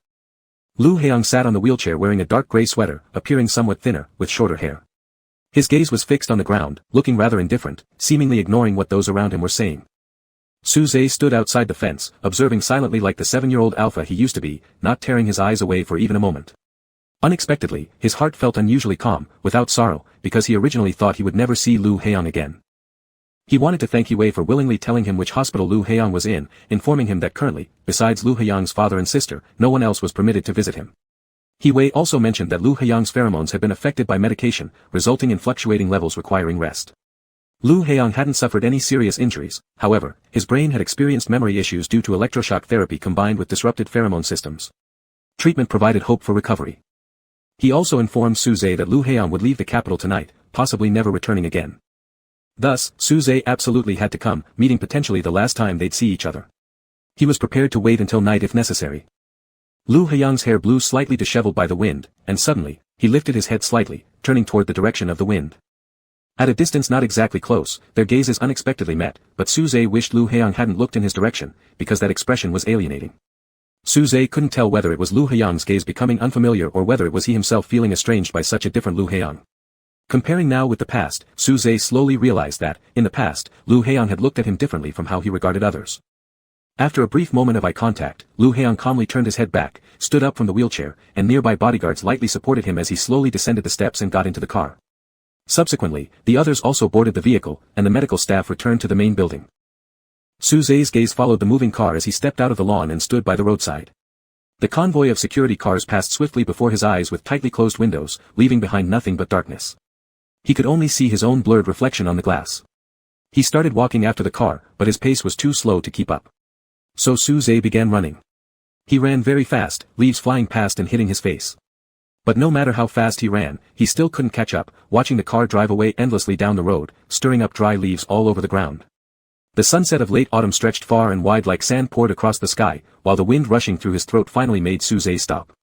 [SPEAKER 1] Lu Heiyang sat on the wheelchair wearing a dark gray sweater, appearing somewhat thinner, with shorter hair. His gaze was fixed on the ground, looking rather indifferent, seemingly ignoring what those around him were saying. Su Zhe stood outside the fence, observing silently like the 7-year-old alpha he used to be, not tearing his eyes away for even a moment. Unexpectedly, his heart felt unusually calm, without sorrow, because he originally thought he would never see Lu Heiyang again. He wanted to thank Yi Wei for willingly telling him which hospital Lu Heiyang was in, informing him that currently, besides Lu Heiyang's father and sister, no one else was permitted to visit him. Yi Wei also mentioned that Lu Heiyang's pheromones had been affected by medication, resulting in fluctuating levels requiring rest. Lu Heiyang hadn't suffered any serious injuries, however, his brain had experienced memory issues due to electroshock therapy combined with disrupted pheromone systems. Treatment provided hope for recovery. He also informed Su Zhe that Lu Heiyang would leave the capital tonight, possibly never returning again. Thus, Su Zhe absolutely had to come, meeting potentially the last time they'd see each other. He was prepared to wait until night if necessary. Lu Heiyang's hair blew slightly disheveled by the wind, and suddenly, he lifted his head slightly, turning toward the direction of the wind. At a distance not exactly close, their gazes unexpectedly met, but Su Zhe wished Lu Heiyang hadn't looked in his direction, because that expression was alienating. Su Zhe couldn't tell whether it was Lu Heiyang's gaze becoming unfamiliar or whether it was he himself feeling estranged by such a different Lu Heiyang. Comparing now with the past, Su Zhe slowly realized that, in the past, Lu Heiyang had looked at him differently from how he regarded others. After a brief moment of eye contact, Lu Heiyang calmly turned his head back, stood up from the wheelchair, and nearby bodyguards lightly supported him as he slowly descended the steps and got into the car. Subsequently, the others also boarded the vehicle, and the medical staff returned to the main building. Su Zhe's gaze followed the moving car as he stepped out of the lawn and stood by the roadside. The convoy of security cars passed swiftly before his eyes with tightly closed windows, leaving behind nothing but darkness. He could only see his own blurred reflection on the glass. He started walking after the car, but his pace was too slow to keep up. So Su began running. He ran very fast, leaves flying past and hitting his face. But no matter how fast he ran, he still couldn't catch up, watching the car drive away endlessly down the road, stirring up dry leaves all over the ground. The sunset of late autumn stretched far and wide like sand poured across the sky, while the wind rushing through his throat finally made Su stop.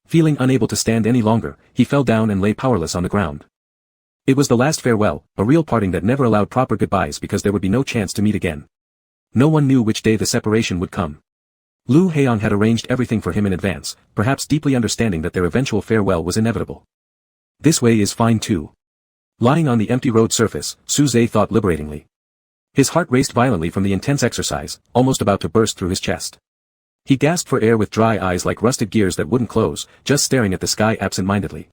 [SPEAKER 1] Feeling unable to stand any longer, he fell down and lay powerless on the ground. It was the last farewell, a real parting that never allowed proper goodbyes because there would be no chance to meet again. No one knew which day the separation would come. Lu Heiyang had arranged everything for him in advance, perhaps deeply understanding that their eventual farewell was inevitable. This way is fine too. Lying on the empty road surface, Su thought liberatingly. His heart raced violently from the intense exercise, almost about to burst through his chest. He gasped for air with dry eyes like rusted gears that wouldn't close, just staring at the sky absent-mindedly.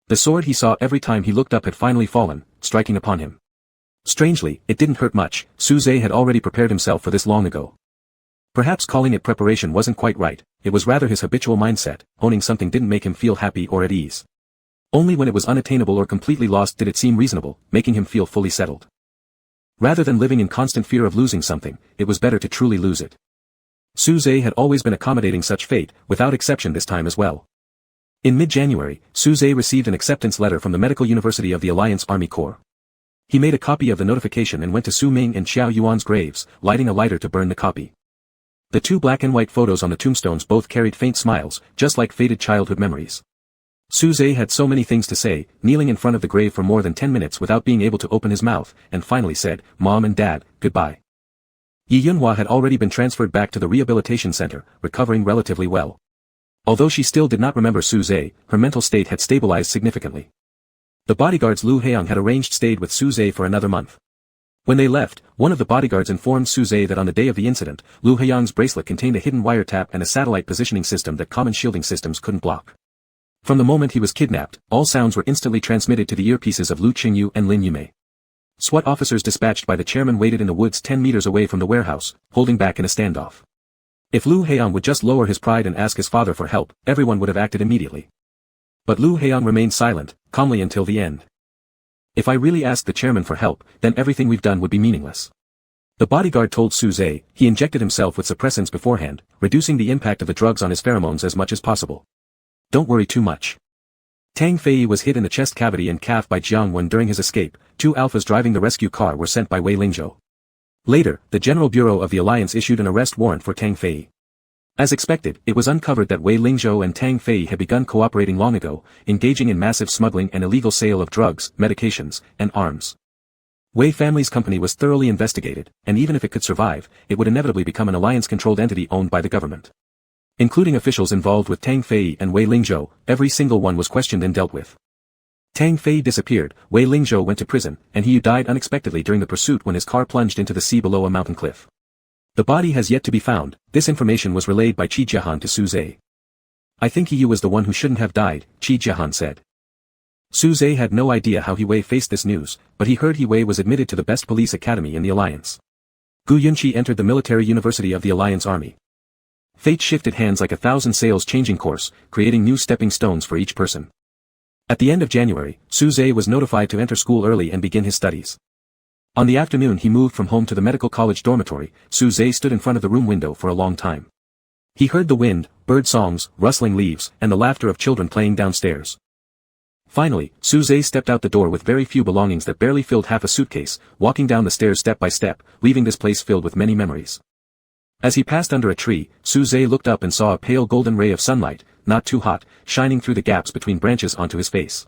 [SPEAKER 1] The sword he saw every time he looked up had finally fallen, striking upon him. Strangely, it didn't hurt much. Su had already prepared himself for this long ago. Perhaps calling it preparation wasn't quite right, it was rather his habitual mindset. Owning something didn't make him feel happy or at ease. Only when it was unattainable or completely lost did it seem reasonable, making him feel fully settled. Rather than living in constant fear of losing something, it was better to truly lose it. Su had always been accommodating such fate, without exception this time as well. In mid-January, Su received an acceptance letter from the Medical University of the Alliance Army Corps. He made a copy of the notification and went to Su Ming and Xiao Yuan's graves, lighting a lighter to burn the copy. The two black and white photos on the tombstones both carried faint smiles, just like faded childhood memories. Su had so many things to say, kneeling in front of the grave for more than 10 minutes without being able to open his mouth, and finally said, "Mom and Dad, goodbye." Yi Yunhua had already been transferred back to the rehabilitation center, recovering relatively well. Although she still did not remember Su, her mental state had stabilized significantly. The bodyguards Lu Heiyang had arranged stayed with Su for another month. When they left, one of the bodyguards informed Su that on the day of the incident, Lu Heiyang's bracelet contained a hidden wiretap and a satellite positioning system that common shielding systems couldn't block. From the moment he was kidnapped, all sounds were instantly transmitted to the earpieces of Lu Qingyu and Lin Yumei. SWAT officers dispatched by the chairman waited in the woods 10 meters away from the warehouse, holding back in a standoff. If Lu Heiyang would just lower his pride and ask his father for help, everyone would have acted immediately. But Lu Heiyang remained silent, calmly until the end. If I really asked the chairman for help, then everything we've done would be meaningless. The bodyguard told Su he injected himself with suppressants beforehand, reducing the impact of the drugs on his pheromones as much as possible. Don't worry too much. Tang Fei was hit in the chest cavity and calf by Jiang Wen during his escape. 2 alphas driving the rescue car were sent by Wei Lingzhou. Later, the General Bureau of the Alliance issued an arrest warrant for Tang Fei. As expected, it was uncovered that Wei Lingzhou and Tang Fei had begun cooperating long ago, engaging in massive smuggling and illegal sale of drugs, medications, and arms. Wei family's company was thoroughly investigated, and even if it could survive, it would inevitably become an alliance-controlled entity owned by the government. Including officials involved with Tang Fei and Wei Lingzhou, every single one was questioned and dealt with. Tang Fei disappeared, Wei Lingzhou went to prison, and he died unexpectedly during the pursuit when his car plunged into the sea below a mountain cliff. The body has yet to be found. This information was relayed by Qi Jiahan to Su. I think He was the one who shouldn't have died, Qi Jiahan said. Su had no idea how He Wei faced this news, but he heard He Wei was admitted to the best police academy in the Alliance. Gu Yunqi entered the military university of the Alliance Army. Fate shifted hands like 1,000 sails changing course, creating new stepping stones for each person. At the end of January, Su was notified to enter school early and begin his studies. On the afternoon he moved from home to the medical college dormitory. Su stood in front of the room window for a long time. He heard the wind, bird songs, rustling leaves, and the laughter of children playing downstairs. Finally, Su stepped out the door with very few belongings that barely filled half a suitcase, walking down the stairs step by step, leaving this place filled with many memories. As he passed under a tree, Su looked up and saw a pale golden ray of sunlight, not too hot, shining through the gaps between branches onto his face.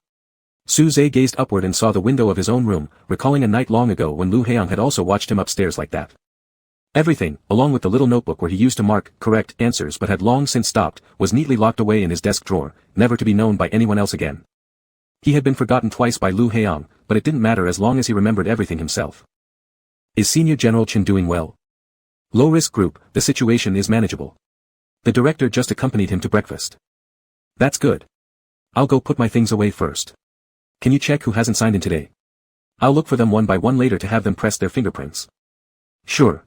[SPEAKER 1] Su gazed upward and saw the window of his own room, recalling a night long ago when Lu Heiyang had also watched him upstairs like that. Everything, along with the little notebook where he used to mark correct answers but had long since stopped, was neatly locked away in his desk drawer, never to be known by anyone else again. He had been forgotten twice by Lu Heiyang, but it didn't matter as long as he remembered everything himself. Is Senior General Chen doing well? Low-risk group, the situation is manageable. The director just accompanied him to breakfast. That's good. I'll go put my things away first. Can you check who hasn't signed in today? I'll look for them one by one later to have them press their fingerprints. Sure.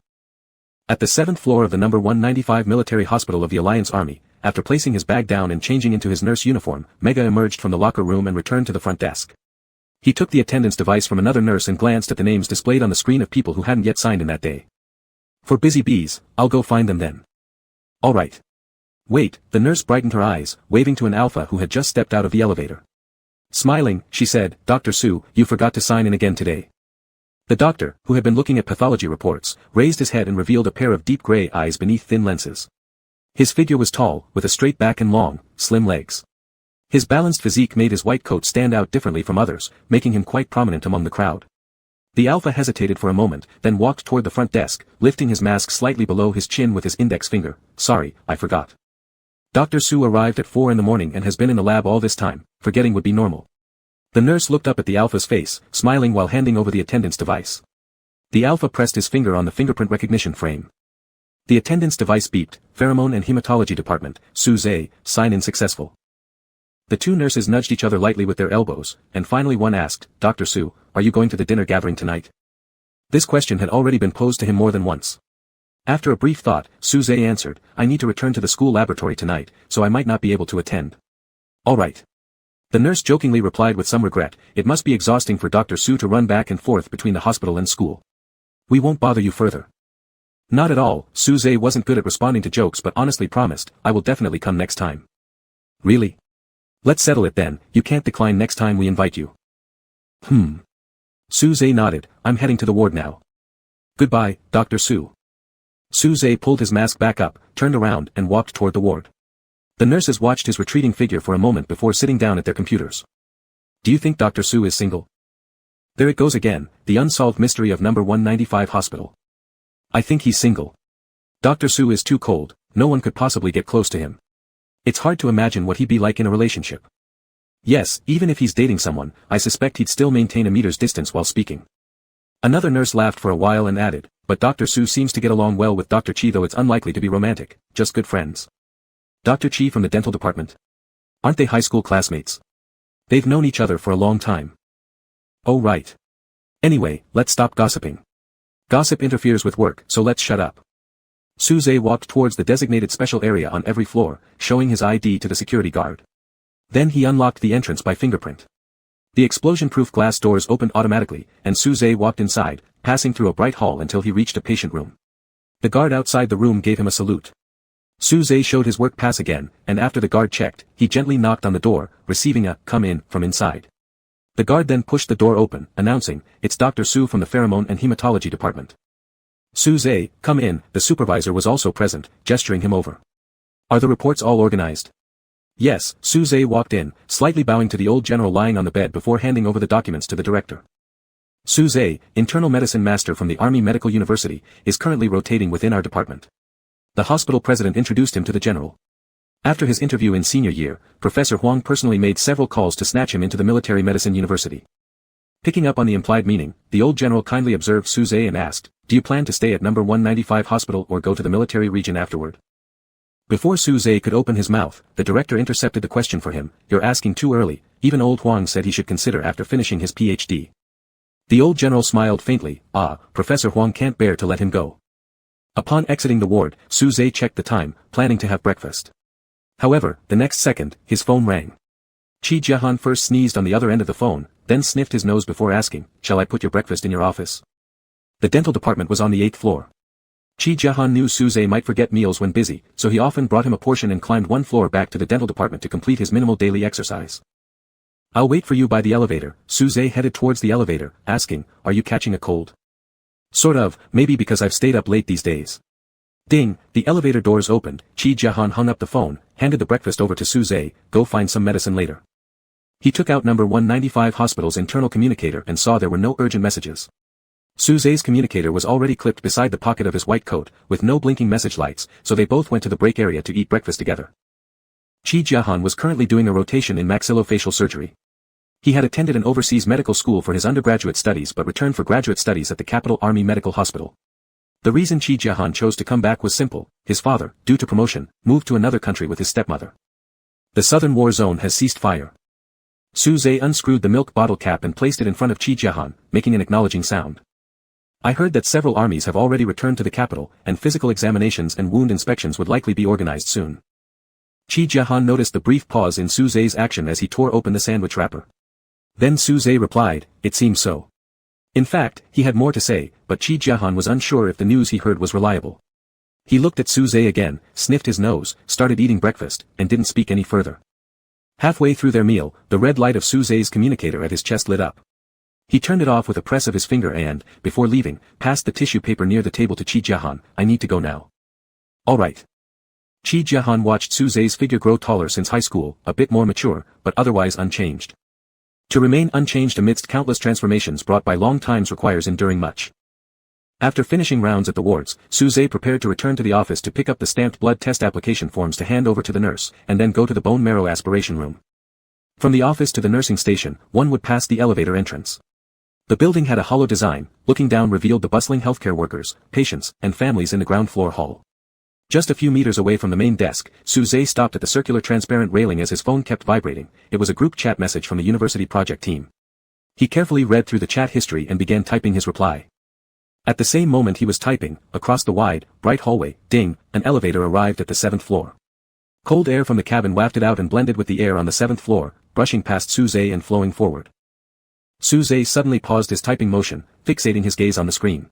[SPEAKER 1] At the 7th floor of the number 195 military hospital of the Alliance Army, after placing his bag down and changing into his nurse uniform, Mega emerged from the locker room and returned to the front desk. He took the attendance device from another nurse and glanced at the names displayed on the screen of people who hadn't yet signed in that day. For busy bees, I'll go find them then. All right. Wait, the nurse brightened her eyes, waving to an alpha who had just stepped out of the elevator. Smiling, she said, Dr. Su, you forgot to sign in again today. The doctor, who had been looking at pathology reports, raised his head and revealed a pair of deep gray eyes beneath thin lenses. His figure was tall, with a straight back and long, slim legs. His balanced physique made his white coat stand out differently from others, making him quite prominent among the crowd. The alpha hesitated for a moment, then walked toward the front desk, lifting his mask slightly below his chin with his index finger. Sorry, I forgot. Dr. Su arrived at 4 in the morning and has been in the lab all this time, forgetting would be normal. The nurse looked up at the alpha's face, smiling while handing over the attendance device. The alpha pressed his finger on the fingerprint recognition frame. The attendance device beeped, Pheromone and Hematology Department, Su-Zhe, sign-in successful. The two nurses nudged each other lightly with their elbows, and finally one asked, Dr. Su, are you going to the dinner gathering tonight? This question had already been posed to him more than once. After a brief thought, Su-Zhe answered, I need to return to the school laboratory tonight, so I might not be able to attend. All right. The nurse jokingly replied with some regret, it must be exhausting for Dr. Su to run back and forth between the hospital and school. We won't bother you further. Not at all, Su-Zhe wasn't good at responding to jokes but honestly promised, I will definitely come next time. Really? Let's settle it then, you can't decline next time we invite you. Su-Zhe nodded, I'm heading to the ward now. Goodbye, Dr. Su. Su-Zhe pulled his mask back up, turned around and walked toward the ward. The nurses watched his retreating figure for a moment before sitting down at their computers. Do you think Dr. Su is single? There it goes again, the unsolved mystery of number 195 hospital. I think he's single. Dr. Su is too cold, no one could possibly get close to him. It's hard to imagine what he'd be like in a relationship. Yes, even if he's dating someone, I suspect he'd still maintain a meter's distance while speaking. Another nurse laughed for a while and added, but Dr. Su seems to get along well with Dr. Chi, though it's unlikely to be romantic, just good friends. Dr. Chi from the dental department? Aren't they high school classmates? They've known each other for a long time. Oh right. Anyway, let's stop gossiping. Gossip interferes with work, so let's shut up. Su-Zhe walked towards the designated special area on every floor, showing his ID to the security guard. Then he unlocked the entrance by fingerprint. The explosion-proof glass doors opened automatically, and Su-Zhe walked inside, passing through a bright hall until he reached a patient room. The guard outside the room gave him a salute. Su-Zhe showed his work pass again, and after the guard checked, he gently knocked on the door, receiving a "come in" from inside. The guard then pushed the door open, announcing, it's Dr. Su from the Pheromone and Hematology Department. Su-Zhe, come in, the supervisor was also present, gesturing him over. Are the reports all organized? Yes, Su-Zhe walked in, slightly bowing to the old general lying on the bed before handing over the documents to the director. Su-Zhe, internal medicine master from the Army Medical University, is currently rotating within our department. The hospital president introduced him to the general. After his interview in senior year, Professor Huang personally made several calls to snatch him into the military medicine university. Picking up on the implied meaning, the old general kindly observed Su-Zhe and asked, do you plan to stay at number 195 hospital or go to the military region afterward? Before Su-Zhe could open his mouth, the director intercepted the question for him, you're asking too early, even old Huang said he should consider after finishing his PhD. The old general smiled faintly, Professor Huang can't bear to let him go. Upon exiting the ward, Su-Zhe checked the time, planning to have breakfast. However, the next second, his phone rang. Chi Jiahan first sneezed on the other end of the phone, then sniffed his nose before asking, shall I put your breakfast in your office? The dental department was on the 8th floor. Chi Jiahan knew Su-Zhe might forget meals when busy, so he often brought him a portion and climbed one floor back to the dental department to complete his minimal daily exercise. I'll wait for you by the elevator. Su-Zhe headed towards the elevator, asking, are you catching a cold? Sort of, maybe because I've stayed up late these days. Ding, the elevator doors opened, Chi Jiahan hung up the phone, handed the breakfast over to Su-Zhe, go find some medicine later. He took out number 195 hospital's internal communicator and saw there were no urgent messages. Su-Zhe's communicator was already clipped beside the pocket of his white coat, with no blinking message lights, so they both went to the break area to eat breakfast together. Chi Jiahan was currently doing a rotation in maxillofacial surgery. He had attended an overseas medical school for his undergraduate studies but returned for graduate studies at the Capital Army Medical Hospital. The reason Chi Jiahan chose to come back was simple, his father, due to promotion, moved to another country with his stepmother. The southern war zone has ceased fire. Su-Zhe unscrewed the milk bottle cap and placed it in front of Chi Jiahan, making an acknowledging sound. I heard that several armies have already returned to the capital, and physical examinations and wound inspections would likely be organized soon. Chi Jiahan noticed the brief pause in Su-Zhe's action as he tore open the sandwich wrapper. Then Su-Zhe replied, it seems so. In fact, he had more to say, but Qi Jiahan was unsure if the news he heard was reliable. He looked at Su Zhe again, sniffed his nose, started eating breakfast, and didn't speak any further. Halfway through their meal, the red light of Su Zhe's communicator at his chest lit up. He turned it off with a press of his finger and, before leaving, passed the tissue paper near the table to Qi Jiahan. I need to go now. All right. Qi Jiahan watched Su Zhe's figure grow taller since high school, a bit more mature, but otherwise unchanged. To remain unchanged amidst countless transformations brought by long times requires enduring much. After finishing rounds at the wards, Su Zhe prepared to return to the office to pick up the stamped blood test application forms to hand over to the nurse, and then go to the bone marrow aspiration room. From the office to the nursing station, one would pass the elevator entrance. The building had a hollow design, looking down revealed the bustling healthcare workers, patients, and families in the ground floor hall. Just a few meters away from the main desk, Su Zhe stopped at the circular transparent railing as his phone kept vibrating. It was a group chat message from the university project team. He carefully read through the chat history and began typing his reply. At the same moment he was typing, across the wide, bright hallway, ding, an elevator arrived at the 7th floor. Cold air from the cabin wafted out and blended with the air on the 7th floor, brushing past Su Zhe and flowing forward. Su Zhe suddenly paused his typing motion, fixating his gaze on the screen.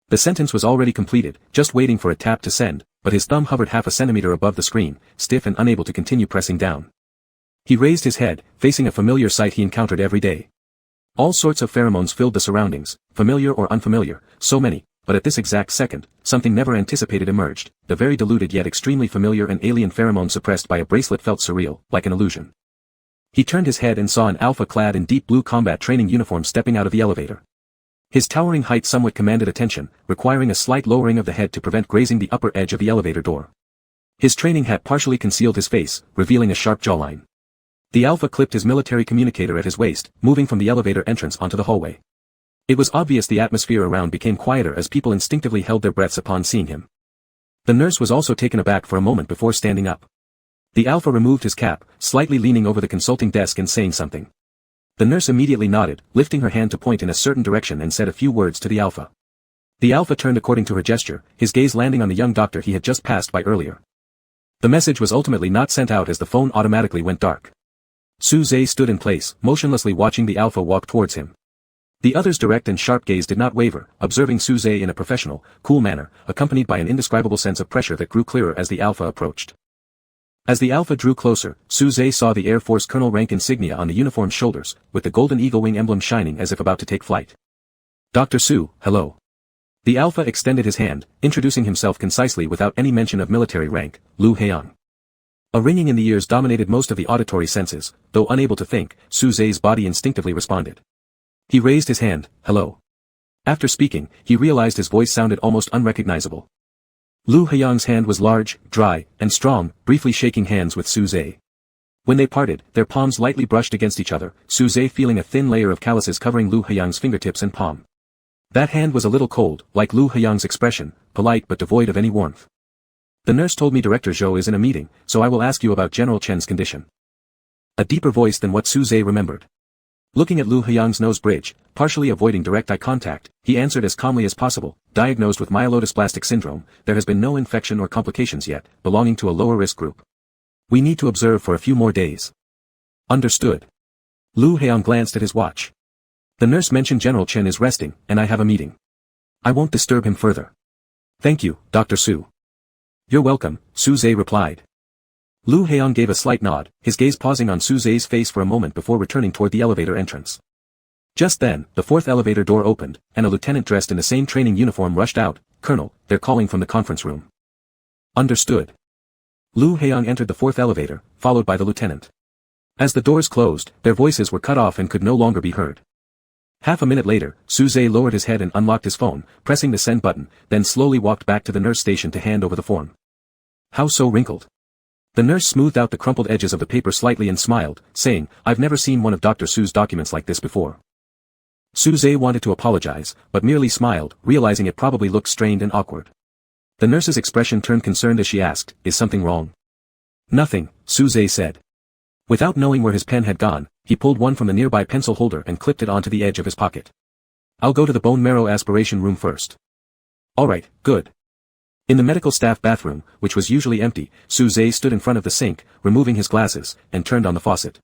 [SPEAKER 1] The sentence was already completed, just waiting for a tap to send, but his thumb hovered half a centimeter above the screen, stiff and unable to continue pressing down. He raised his head, facing a familiar sight he encountered every day. All sorts of pheromones filled the surroundings, familiar or unfamiliar, so many, but at this exact second, something never anticipated emerged. The very diluted yet extremely familiar and alien pheromone suppressed by a bracelet felt surreal, like an illusion. He turned his head and saw an alpha clad in deep blue combat training uniform stepping out of the elevator. His towering height somewhat commanded attention, requiring a slight lowering of the head to prevent grazing the upper edge of the elevator door. His training hat partially concealed his face, revealing a sharp jawline. The alpha clipped his military communicator at his waist, moving from the elevator entrance onto the hallway. It was obvious the atmosphere around became quieter as people instinctively held their breaths upon seeing him. The nurse was also taken aback for a moment before standing up. The alpha removed his cap, slightly leaning over the consulting desk and saying something. The nurse immediately nodded, lifting her hand to point in a certain direction and said a few words to the alpha. The alpha turned according to her gesture, his gaze landing on the young doctor he had just passed by earlier. The message was ultimately not sent out as the phone automatically went dark. Su Zhe stood in place, motionlessly watching the alpha walk towards him. The other's direct and sharp gaze did not waver, observing Su Zhe in a professional, cool manner, accompanied by an indescribable sense of pressure that grew clearer as the alpha approached. As the alpha drew closer, Su Zhe saw the Air Force Colonel rank insignia on the uniform's shoulders, with the golden eagle wing emblem shining as if about to take flight. Dr. Su, hello. The alpha extended his hand, introducing himself concisely without any mention of military rank, Lu Heiyang. A ringing in the ears dominated most of the auditory senses, though unable to think, Su Zhe's body instinctively responded. He raised his hand, hello. After speaking, he realized his voice sounded almost unrecognizable. Lu Heiyang's hand was large, dry, and strong, briefly shaking hands with Su Zhe. When they parted, their palms lightly brushed against each other, Su Zhe feeling a thin layer of calluses covering Lu Heiyang's fingertips and palm. That hand was a little cold, like Lu Heiyang's expression, polite but devoid of any warmth. The nurse told me Director Zhou is in a meeting, so I will ask you about General Chen's condition. A deeper voice than what Su Zhe remembered. Looking at Lu Heiyang's nose bridge, partially avoiding direct eye contact, he answered as calmly as possible, diagnosed with myelodysplastic syndrome, there has been no infection or complications yet, belonging to a lower risk group. We need to observe for a few more days. Understood. Lu Heiyang glanced at his watch. The nurse mentioned General Chen is resting, and I have a meeting. I won't disturb him further. Thank you, Dr. Su. You're welcome, Su Zhe replied. Lu Heiyang gave a slight nod, his gaze pausing on Su Zhe's face for a moment before returning toward the elevator entrance. Just then, the 4th elevator door opened, and a lieutenant dressed in the same training uniform rushed out. Colonel, they're calling from the conference room. Understood. Lu Heiyang entered the 4th elevator, followed by the lieutenant. As the doors closed, their voices were cut off and could no longer be heard. Half a minute later, Su Zhe lowered his head and unlocked his phone, pressing the send button, then slowly walked back to the nurse station to hand over the form. How so wrinkled? The nurse smoothed out the crumpled edges of the paper slightly and smiled, saying, I've never seen one of Dr. Su's documents like this before. Su Zhe wanted to apologize, but merely smiled, realizing it probably looked strained and awkward. The nurse's expression turned concerned as she asked, Is something wrong? Nothing, Su Zhe said. Without knowing where his pen had gone, he pulled one from the nearby pencil holder and clipped it onto the edge of his pocket. I'll go to the bone marrow aspiration room first. Alright, good. In the medical staff bathroom, which was usually empty, Su Zhe stood in front of the sink, removing his glasses, and turned on the faucet.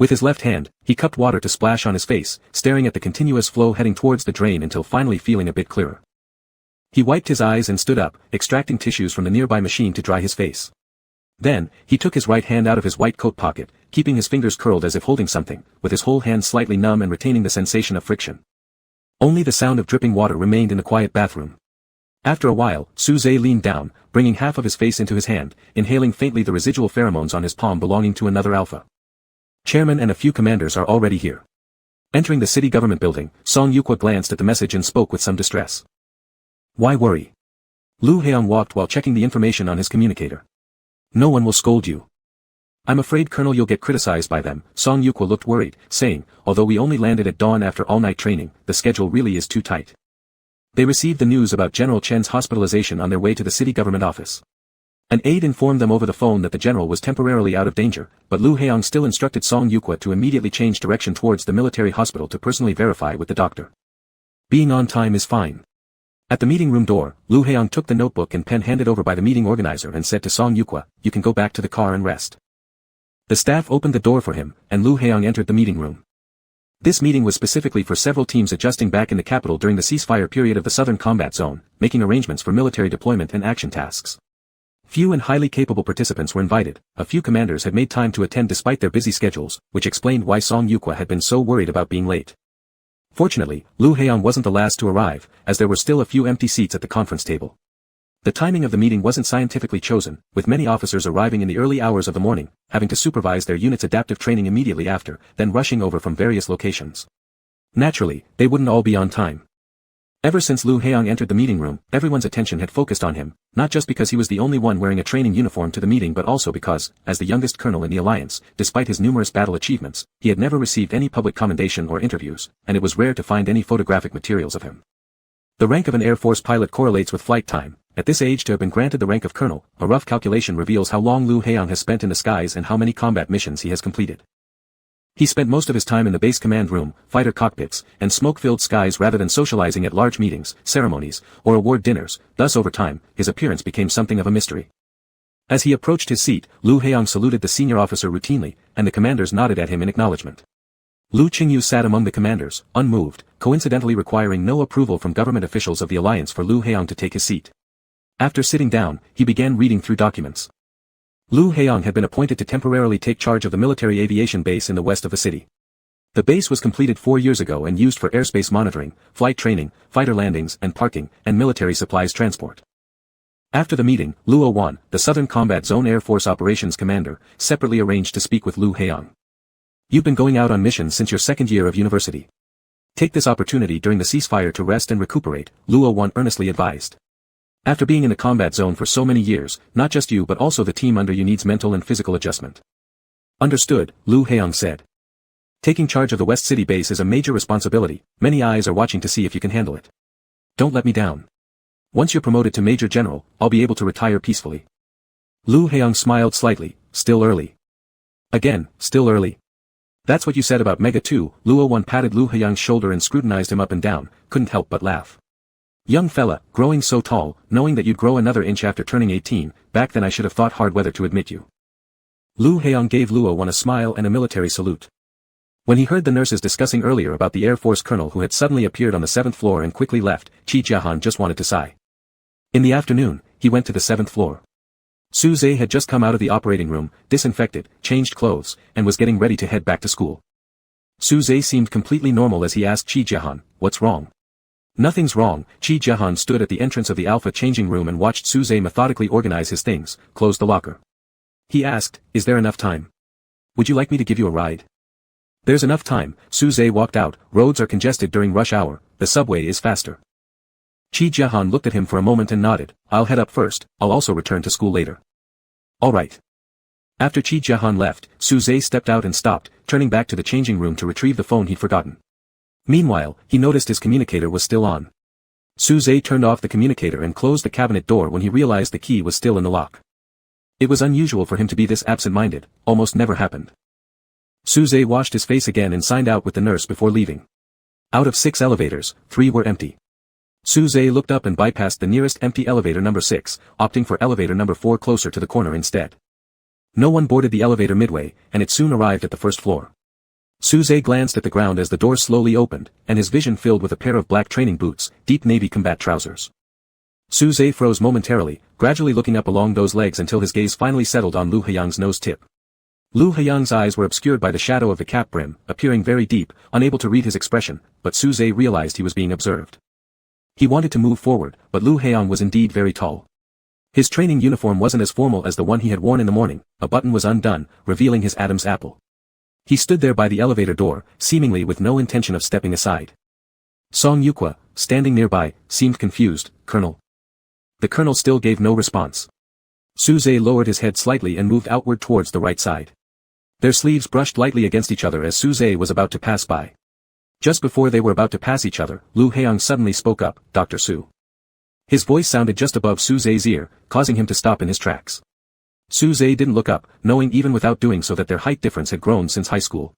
[SPEAKER 1] With his left hand, he cupped water to splash on his face, staring at the continuous flow heading towards the drain until finally feeling a bit clearer. He wiped his eyes and stood up, extracting tissues from the nearby machine to dry his face. Then, he took his right hand out of his white coat pocket, keeping his fingers curled as if holding something, with his whole hand slightly numb and retaining the sensation of friction. Only the sound of dripping water remained in the quiet bathroom. After a while, Suze leaned down, bringing half of his face into his hand, inhaling faintly the residual pheromones on his palm belonging to another alpha. Chairman and a few commanders are already here. Entering the city government building, Song Yukwa glanced at the message and spoke with some distress. Why worry? Lu Heong walked while checking the information on his communicator. No one will scold you. I'm afraid, Colonel, you'll get criticized by them. Song Yukwa looked worried, saying, although we only landed at dawn after all-night training, the schedule really is too tight. They received the news about General Chen's hospitalization on their way to the city government office. An aide informed them over the phone that the general was temporarily out of danger, but Lu Heong still instructed Song Yukwa to immediately change direction towards the military hospital to personally verify with the doctor. Being on time is fine. At the meeting room door, Lu Heong took the notebook and pen handed over by the meeting organizer and said to Song Yukwa, you can go back to the car and rest. The staff opened the door for him, and Lu Heong entered the meeting room. This meeting was specifically for several teams adjusting back in the capital during the ceasefire period of the Southern Combat Zone, making arrangements for military deployment and action tasks. Few and highly capable participants were invited. A few commanders had made time to attend despite their busy schedules, which explained why Song Yukwa had been so worried about being late. Fortunately, Lu Heong wasn't the last to arrive, as there were still a few empty seats at the conference table. The timing of the meeting wasn't scientifically chosen, with many officers arriving in the early hours of the morning, having to supervise their unit's adaptive training immediately after, then rushing over from various locations. Naturally, they wouldn't all be on time. Ever since Lu Heong entered the meeting room, everyone's attention had focused on him, not just because he was the only one wearing a training uniform to the meeting but also because, as the youngest colonel in the alliance, despite his numerous battle achievements, he had never received any public commendation or interviews, and it was rare to find any photographic materials of him. The rank of an Air Force pilot correlates with flight time. At this age to have been granted the rank of colonel, a rough calculation reveals how long Lu Heong has spent in the skies and how many combat missions he has completed. He spent most of his time in the base command room, fighter cockpits, and smoke-filled skies rather than socializing at large meetings, ceremonies, or award dinners. Thus over time, his appearance became something of a mystery. As he approached his seat, Lu Heong saluted the senior officer routinely, and the commanders nodded at him in acknowledgement. Lu Qingyu sat among the commanders, unmoved, coincidentally requiring no approval from government officials of the alliance for Lu Heong to take his seat. After sitting down, he began reading through documents. Lu Heong had been appointed to temporarily take charge of the military aviation base in the west of the city. The base was completed 4 years ago and used for airspace monitoring, flight training, fighter landings and parking, and military supplies transport. After the meeting, Luo Wan, the Southern Combat Zone Air Force Operations Commander, separately arranged to speak with Lu Heong. You've been going out on missions since your second year of university. Take this opportunity during the ceasefire to rest and recuperate, Luo Wan earnestly advised. After being in the combat zone for so many years, not just you but also the team under you needs mental and physical adjustment. Understood, Lu Heong said. Taking charge of the West City base is a major responsibility, many eyes are watching to see if you can handle it. Don't let me down. Once you're promoted to Major General, I'll be able to retire peacefully. Lu Heong smiled slightly, still early. Again, still early. That's what you said about Mega 2, Luo Wan patted Lu Heong's shoulder and scrutinized him up and down, couldn't help but laugh. Young fella, growing so tall, knowing that you'd grow another inch after turning 18, back then I should have thought hard whether to admit you. Lu Heong gave Luo Wan a smile and a military salute. When he heard the nurses discussing earlier about the Air Force colonel who had suddenly appeared on the 7th floor and quickly left, Chi Jiahan just wanted to sigh. In the afternoon, he went to the 7th floor. Su Zhe had just come out of the operating room, disinfected, changed clothes, and was getting ready to head back to school. Su Zhe seemed completely normal as he asked Chi Jiahan, what's wrong? Nothing's wrong. Chi Jiahan stood at the entrance of the Alpha changing room and watched Su Zhe methodically organize his things, close the locker. He asked, is there enough time? Would you like me to give you a ride? There's enough time. Su Zhe walked out. Roads are congested during rush hour, the subway is faster. Chi Jiahan looked at him for a moment and nodded, I'll head up first, I'll also return to school later. Alright. After Chi Jiahan left, Su Zhe stepped out and stopped, turning back to the changing room to retrieve the phone he'd forgotten. Meanwhile, he noticed his communicator was still on. Su Zhe turned off the communicator and closed the cabinet door when he realized the key was still in the lock. It was unusual for him to be this absent-minded, almost never happened. Su Zhe washed his face again and signed out with the nurse before leaving. Out of 6 elevators, 3 were empty. Su Zhe looked up and bypassed the nearest empty elevator number 6, opting for elevator number 4 closer to the corner instead. No one boarded the elevator midway, and it soon arrived at the first floor. Suze glanced at the ground as the door slowly opened, and his vision filled with a pair of black training boots, deep navy combat trousers. Suze froze momentarily, gradually looking up along those legs until his gaze finally settled on Lu Haiyang's nose tip. Lu Haiyang's eyes were obscured by the shadow of the cap brim, appearing very deep, unable to read his expression, but Suze realized he was being observed. He wanted to move forward, but Lu Haiyang was indeed very tall. His training uniform wasn't as formal as the one he had worn in the morning, a button was undone, revealing his Adam's apple. He stood there by the elevator door, seemingly with no intention of stepping aside. Song Yuqua, standing nearby, seemed confused. "Colonel." The colonel still gave no response. Suze lowered his head slightly and moved outward towards the right side. Their sleeves brushed lightly against each other as Suze was about to pass by. Just before they were about to pass each other, Lu Haiyang suddenly spoke up, "Dr. Su." His voice sounded just above Suze's ear, causing him to stop in his tracks. Suze didn't look up, knowing even without doing so that their height difference had grown since high school.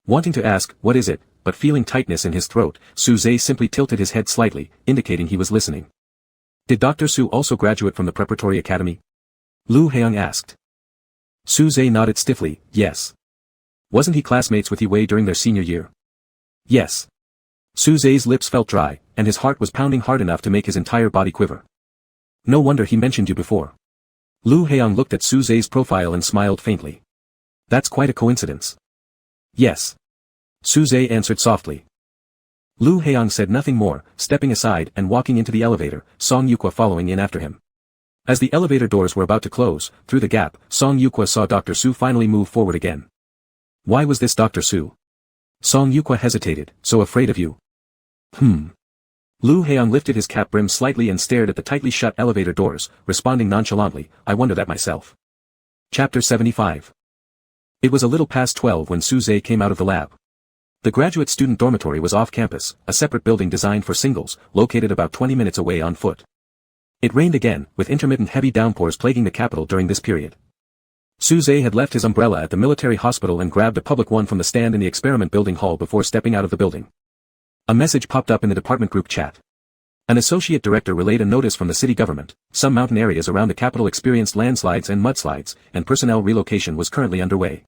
[SPEAKER 1] Wanting to ask, "What is it?" but feeling tightness in his throat, Suze simply tilted his head slightly, indicating he was listening. "Did Dr. Su also graduate from the preparatory academy?" Lu Haiyang asked. Suze nodded stiffly, "Yes." "Wasn't he classmates with Yue during their senior year?" "Yes." Suze's lips felt dry, and his heart was pounding hard enough to make his entire body quiver. "No wonder he mentioned you before." Lu Haiyang looked at Suze's profile and smiled faintly. "That's quite a coincidence." "Yes." Suze answered softly. Lu Haiyang said nothing more, stepping aside and walking into the elevator, Song Yuqua following in after him. As the elevator doors were about to close, through the gap, Song Yuqua saw Dr. Su finally move forward again. "Why was this Dr. Su?" Song Yuqua hesitated. "So afraid of you." Lu Haiyang lifted his cap brim slightly and stared at the tightly shut elevator doors, responding nonchalantly, "I wonder that myself." Chapter 75. It was a little past 12 when Suze came out of the lab. The graduate student dormitory was off campus, a separate building designed for singles, located about 20 minutes away on foot. It rained again, with intermittent heavy downpours plaguing the capital during this period. Suze had left his umbrella at the military hospital and grabbed a public one from the stand in the experiment building hall before stepping out of the building. A message popped up in the department group chat. An associate director relayed a notice from the city government. Some mountain areas around the capital experienced landslides and mudslides, and personnel relocation was currently underway.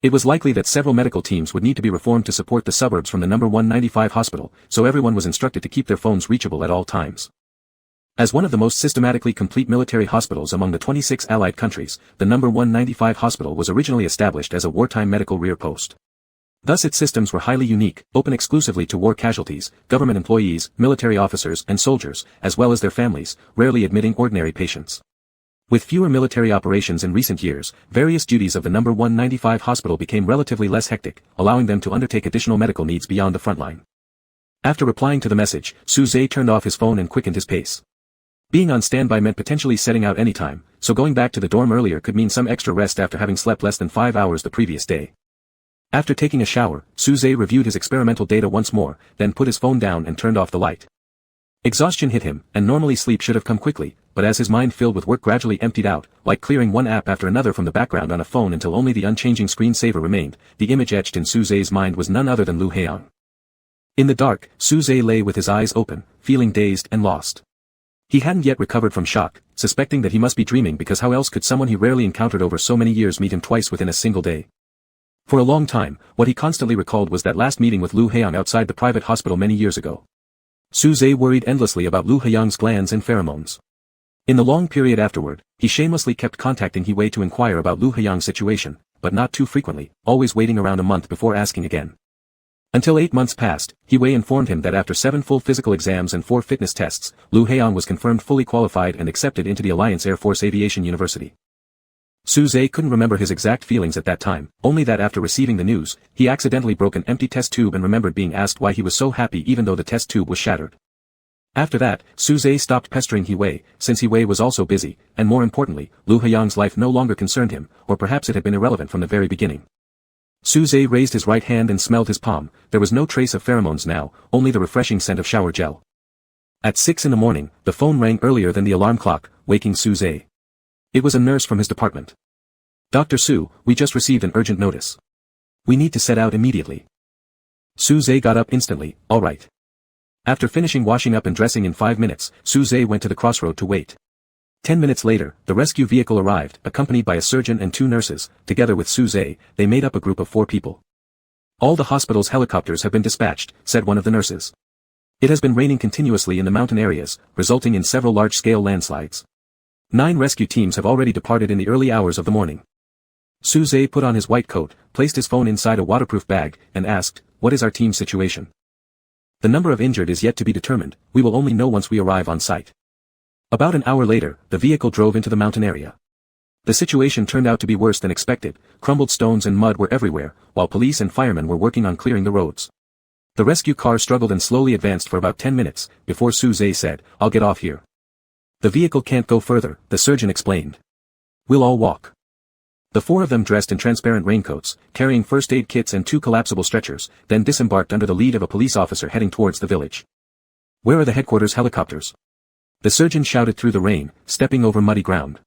[SPEAKER 1] It was likely that several medical teams would need to be reformed to support the suburbs from the No. 195 hospital, so everyone was instructed to keep their phones reachable at all times. As one of the most systematically complete military hospitals among the 26 allied countries, the No. 195 hospital was originally established as a wartime medical rear post. Thus its systems were highly unique, open exclusively to war casualties, government employees, military officers and soldiers, as well as their families, rarely admitting ordinary patients. With fewer military operations in recent years, various duties of the No. 195 hospital became relatively less hectic, allowing them to undertake additional medical needs beyond the front line. After replying to the message, Suze turned off his phone and quickened his pace. Being on standby meant potentially setting out anytime, so going back to the dorm earlier could mean some extra rest after having slept less than 5 hours the previous day. After taking a shower, Suze reviewed his experimental data once more, then put his phone down and turned off the light. Exhaustion hit him, and normally sleep should have come quickly, but as his mind filled with work gradually emptied out, like clearing one app after another from the background on a phone until only the unchanging screensaver remained, the image etched in Suze's mind was none other than Lu Haiyang. In the dark, Suze lay with his eyes open, feeling dazed and lost. He hadn't yet recovered from shock, suspecting that he must be dreaming because how else could someone he rarely encountered over so many years meet him twice within a single day? For a long time, what he constantly recalled was that last meeting with Lu Haiyang outside the private hospital many years ago. Suze worried endlessly about Lu Haiyang's glands and pheromones. In the long period afterward, he shamelessly kept contacting Yue to inquire about Lu Haiyang's situation, but not too frequently, always waiting around a month before asking again. Until 8 months passed, Yue informed him that after 7 full physical exams and 4 fitness tests, Lu Haiyang was confirmed fully qualified and accepted into the Alliance Air Force Aviation University. Suze couldn't remember his exact feelings at that time, only that after receiving the news, he accidentally broke an empty test tube and remembered being asked why he was so happy even though the test tube was shattered. After that, Suze stopped pestering Yue, since Yue was also busy, and more importantly, Lu Haiyang's life no longer concerned him, or perhaps it had been irrelevant from the very beginning. Suze raised his right hand and smelled his palm. There was no trace of pheromones now, only the refreshing scent of shower gel. At 6 in the morning, the phone rang earlier than the alarm clock, waking Suze. It was a nurse from his department. "Dr. Su, we just received an urgent notice. We need to set out immediately." Suze got up instantly. "All right." After finishing washing up and dressing in 5 minutes, Suze went to the crossroad to wait. 10 minutes later, the rescue vehicle arrived, accompanied by a surgeon and 2 nurses. Together with Suze, they made up a group of 4 people. All the hospital's helicopters have been dispatched, said one of the nurses. It has been raining continuously in the mountain areas, resulting in several large-scale landslides. 9 rescue teams have already departed in the early hours of the morning. Suze put on his white coat, placed his phone inside a waterproof bag, and asked, "What is our team's situation?" "The number of injured is yet to be determined, we will only know once we arrive on site." About an hour later, the vehicle drove into the mountain area. The situation turned out to be worse than expected. Crumbled stones and mud were everywhere, while police and firemen were working on clearing the roads. The rescue car struggled and slowly advanced for about 10 minutes, before Suze said, "I'll get off here." "The vehicle can't go further," the surgeon explained. "We'll all walk." The 4 of them, dressed in transparent raincoats, carrying first aid kits and 2 collapsible stretchers, then disembarked under the lead of a police officer heading towards the village. "Where are the headquarters helicopters?" the surgeon shouted through the rain, stepping over muddy ground.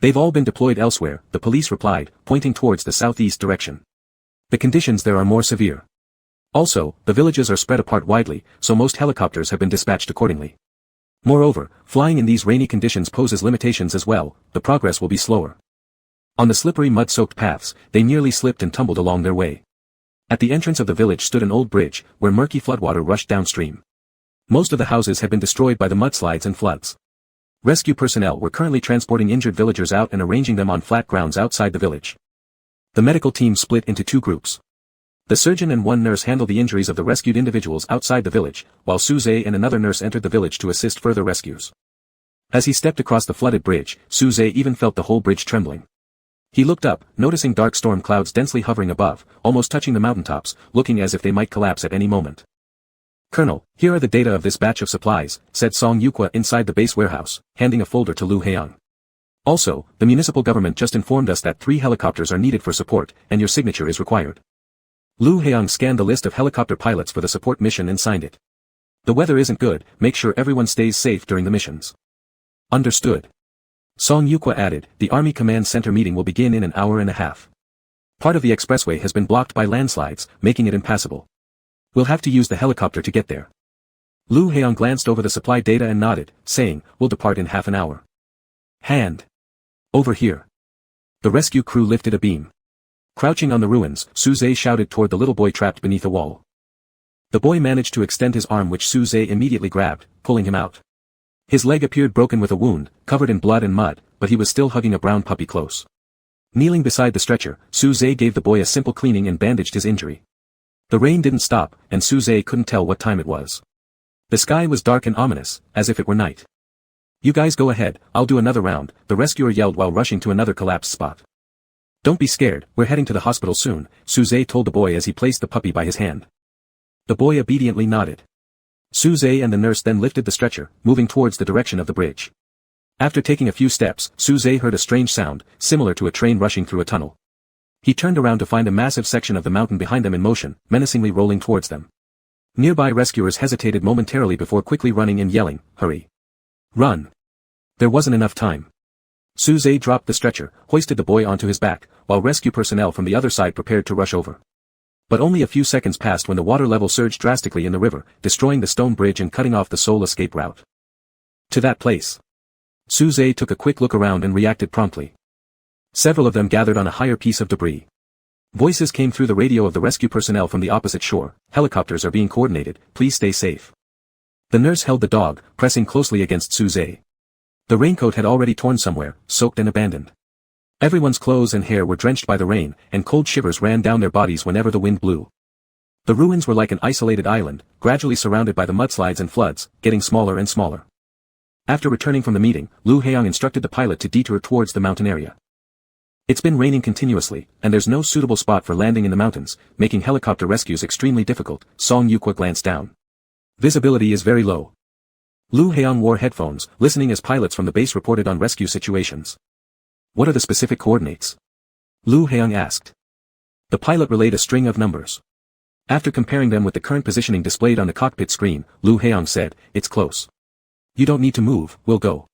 [SPEAKER 1] "They've all been deployed elsewhere," the police replied, pointing towards the southeast direction. "The conditions there are more severe. Also, the villages are spread apart widely, so most helicopters have been dispatched accordingly. Moreover, flying in these rainy conditions poses limitations as well, the progress will be slower." On the slippery mud-soaked paths, they nearly slipped and tumbled along their way. At the entrance of the village stood an old bridge, where murky floodwater rushed downstream. Most of the houses had been destroyed by the mudslides and floods. Rescue personnel were currently transporting injured villagers out and arranging them on flat grounds outside the village. The medical team split into 2 groups. The surgeon and 1 nurse handled the injuries of the rescued individuals outside the village, while Suze and another nurse entered the village to assist further rescues. As he stepped across the flooded bridge, Suze even felt the whole bridge trembling. He looked up, noticing dark storm clouds densely hovering above, almost touching the mountaintops, looking as if they might collapse at any moment. "Colonel, here are the data of this batch of supplies," said Song Yukwa inside the base warehouse, handing a folder to Lu Heong. "Also, the municipal government just informed us that 3 helicopters are needed for support, and your signature is required." Lu Heong scanned the list of helicopter pilots for the support mission and signed it. "The weather isn't good, make sure everyone stays safe during the missions." "Understood." Song Yukwa added, "The Army Command Center meeting will begin in an hour and a half. Part of the expressway has been blocked by landslides, making it impassable. We'll have to use the helicopter to get there." Lu Heong glanced over the supply data and nodded, saying, "We'll depart in half an hour." "Hand. Over here." The rescue crew lifted a beam. Crouching on the ruins, Suze shouted toward the little boy trapped beneath a wall. The boy managed to extend his arm, which Suze immediately grabbed, pulling him out. His leg appeared broken with a wound, covered in blood and mud, but he was still hugging a brown puppy close. Kneeling beside the stretcher, Suze gave the boy a simple cleaning and bandaged his injury. The rain didn't stop, and Suze couldn't tell what time it was. The sky was dark and ominous, as if it were night. "You guys go ahead, I'll do another round," the rescuer yelled while rushing to another collapsed spot. "Don't be scared, we're heading to the hospital soon," Suze told the boy as he placed the puppy by his hand. The boy obediently nodded. Suze and the nurse then lifted the stretcher, moving towards the direction of the bridge. After taking a few steps, Suze heard a strange sound, similar to a train rushing through a tunnel. He turned around to find a massive section of the mountain behind them in motion, menacingly rolling towards them. Nearby rescuers hesitated momentarily before quickly running and yelling, "Hurry! Run!" There wasn't enough time. Suze dropped the stretcher, hoisted the boy onto his back, while rescue personnel from the other side prepared to rush over. But only a few seconds passed when the water level surged drastically in the river, destroying the stone bridge and cutting off the sole escape route. To that place. Suze took a quick look around and reacted promptly. Several of them gathered on a higher piece of debris. Voices came through the radio of the rescue personnel from the opposite shore. "Helicopters are being coordinated, please stay safe." The nurse held the dog, pressing closely against Suze. The raincoat had already torn somewhere, soaked and abandoned. Everyone's clothes and hair were drenched by the rain, and cold shivers ran down their bodies whenever the wind blew. The ruins were like an isolated island, gradually surrounded by the mudslides and floods, getting smaller and smaller. After returning from the meeting, Lu Heong instructed the pilot to detour towards the mountain area. "It's been raining continuously, and there's no suitable spot for landing in the mountains, making helicopter rescues extremely difficult." Song Yukwa glanced down. "Visibility is very low." Lu Heong wore headphones, listening as pilots from the base reported on rescue situations. "What are the specific coordinates?" Lu Heong asked. The pilot relayed a string of numbers. After comparing them with the current positioning displayed on the cockpit screen, Lu Heong said, "It's close. You don't need to move, we'll go."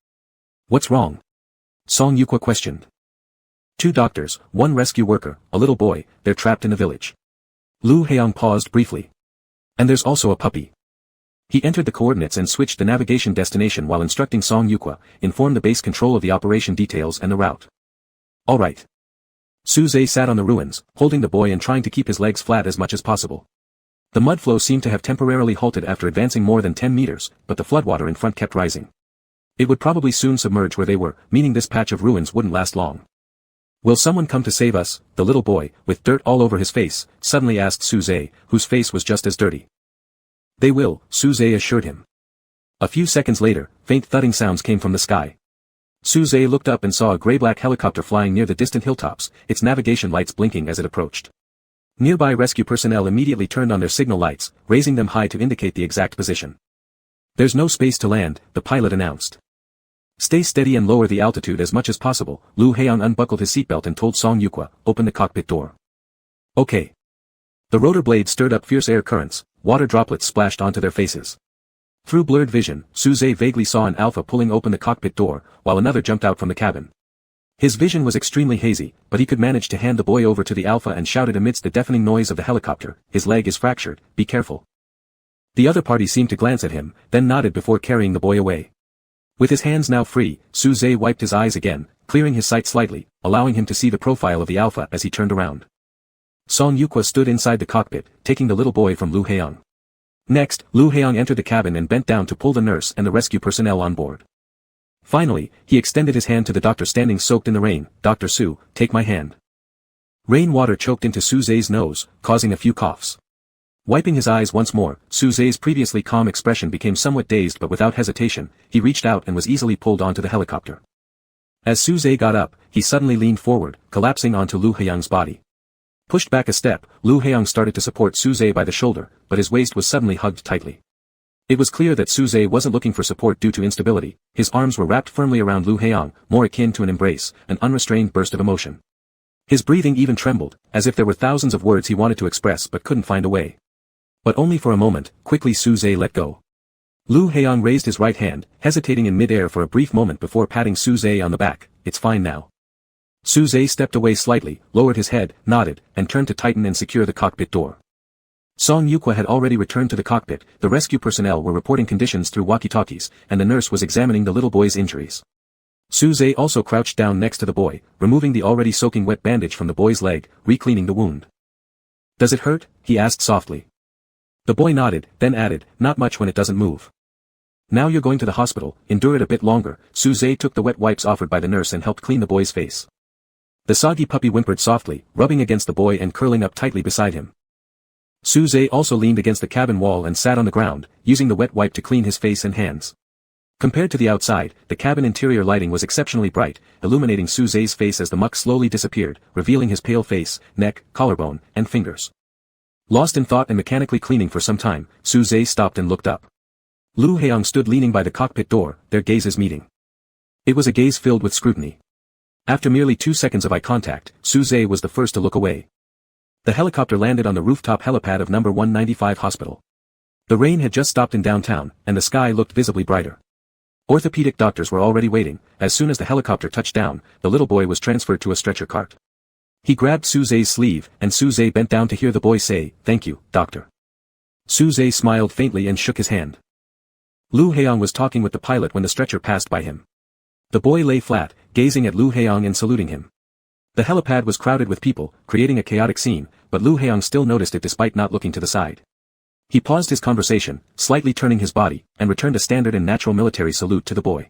[SPEAKER 1] "What's wrong?" Song Yukwa questioned. "2 doctors, 1 rescue worker, a little boy, they're trapped in the village." Lu Heong paused briefly. "And there's also a puppy." He entered the coordinates and switched the navigation destination while instructing Song Yukwa, inform the base control of the operation details and the route. "All right. Suze sat on the ruins, holding the boy and trying to keep his legs flat as much as possible. The mud flow seemed to have temporarily halted after advancing more than 10 meters, but the floodwater in front kept rising. It would probably soon submerge where they were, meaning this patch of ruins wouldn't last long. "Will someone come to save us?" the little boy, with dirt all over his face, suddenly asked Suze, whose face was just as dirty. "They will," Suze assured him. A few seconds later, faint thudding sounds came from the sky. Suze looked up and saw a gray-black helicopter flying near the distant hilltops, its navigation lights blinking as it approached. Nearby rescue personnel immediately turned on their signal lights, raising them high to indicate the exact position. "There's no space to land," the pilot announced. "Stay steady and lower the altitude as much as possible." Lu Heong unbuckled his seatbelt and told Song Yukwa, "Open the cockpit door." "Okay." The rotor blade stirred up fierce air currents, water droplets splashed onto their faces. Through blurred vision, Suze vaguely saw an Alpha pulling open the cockpit door, while another jumped out from the cabin. His vision was extremely hazy, but he could manage to hand the boy over to the Alpha and shouted amidst the deafening noise of the helicopter, "His leg is fractured, be careful." The other party seemed to glance at him, then nodded before carrying the boy away. With his hands now free, Suze wiped his eyes again, clearing his sight slightly, allowing him to see the profile of the Alpha as he turned around. Song Yukwa stood inside the cockpit, taking the little boy from Lu Heong. Next, Lu Heong entered the cabin and bent down to pull the nurse and the rescue personnel on board. Finally, he extended his hand to the doctor standing soaked in the rain. "Dr. Su, take my hand." Rain water choked into Suze's nose, causing a few coughs. Wiping his eyes once more, Suze's previously calm expression became somewhat dazed, but without hesitation, he reached out and was easily pulled onto the helicopter. As Suze got up, he suddenly leaned forward, collapsing onto Lu Heong's body. Pushed back a step, Lu Heong started to support Suze by the shoulder, but his waist was suddenly hugged tightly. It was clear that Suze wasn't looking for support due to instability. His arms were wrapped firmly around Lu Heong, more akin to an embrace, an unrestrained burst of emotion. His breathing even trembled, as if there were thousands of words he wanted to express but couldn't find a way. But only for a moment. Quickly Suze let go. Lu Heong raised his right hand, hesitating in mid-air for a brief moment before patting Suze on the back. "It's fine now." Suze stepped away slightly, lowered his head, nodded, and turned to tighten and secure the cockpit door. Song Yukwa had already returned to the cockpit, the rescue personnel were reporting conditions through walkie-talkies, and the nurse was examining the little boy's injuries. Suze also crouched down next to the boy, removing the already soaking wet bandage from the boy's leg, re-cleaning the wound. "Does it hurt?" he asked softly. The boy nodded, then added, "Not much when it doesn't move." "Now you're going to the hospital, endure it a bit longer." Suze took the wet wipes offered by the nurse and helped clean the boy's face. The soggy puppy whimpered softly, rubbing against the boy and curling up tightly beside him. Suze also leaned against the cabin wall and sat on the ground, using the wet wipe to clean his face and hands. Compared to the outside, the cabin interior lighting was exceptionally bright, illuminating Suze's face as the muck slowly disappeared, revealing his pale face, neck, collarbone, and fingers. Lost in thought and mechanically cleaning for some time, Suze stopped and looked up. Lu Heong stood leaning by the cockpit door, their gazes meeting. It was a gaze filled with scrutiny. After merely 2 seconds of eye contact, Suze was the first to look away. The helicopter landed on the rooftop helipad of number 195 hospital. The rain had just stopped in downtown, and the sky looked visibly brighter. Orthopedic doctors were already waiting. As soon as the helicopter touched down, the little boy was transferred to a stretcher cart. He grabbed Suze's sleeve, and Suze bent down to hear the boy say, "Thank you, doctor." Suze smiled faintly and shook his hand. Lu Heong was talking with the pilot when the stretcher passed by him. The boy lay flat, gazing at Lu Heong and saluting him. The helipad was crowded with people, creating a chaotic scene, but Lu Heong still noticed it despite not looking to the side. He paused his conversation, slightly turning his body, and returned a standard and natural military salute to the boy.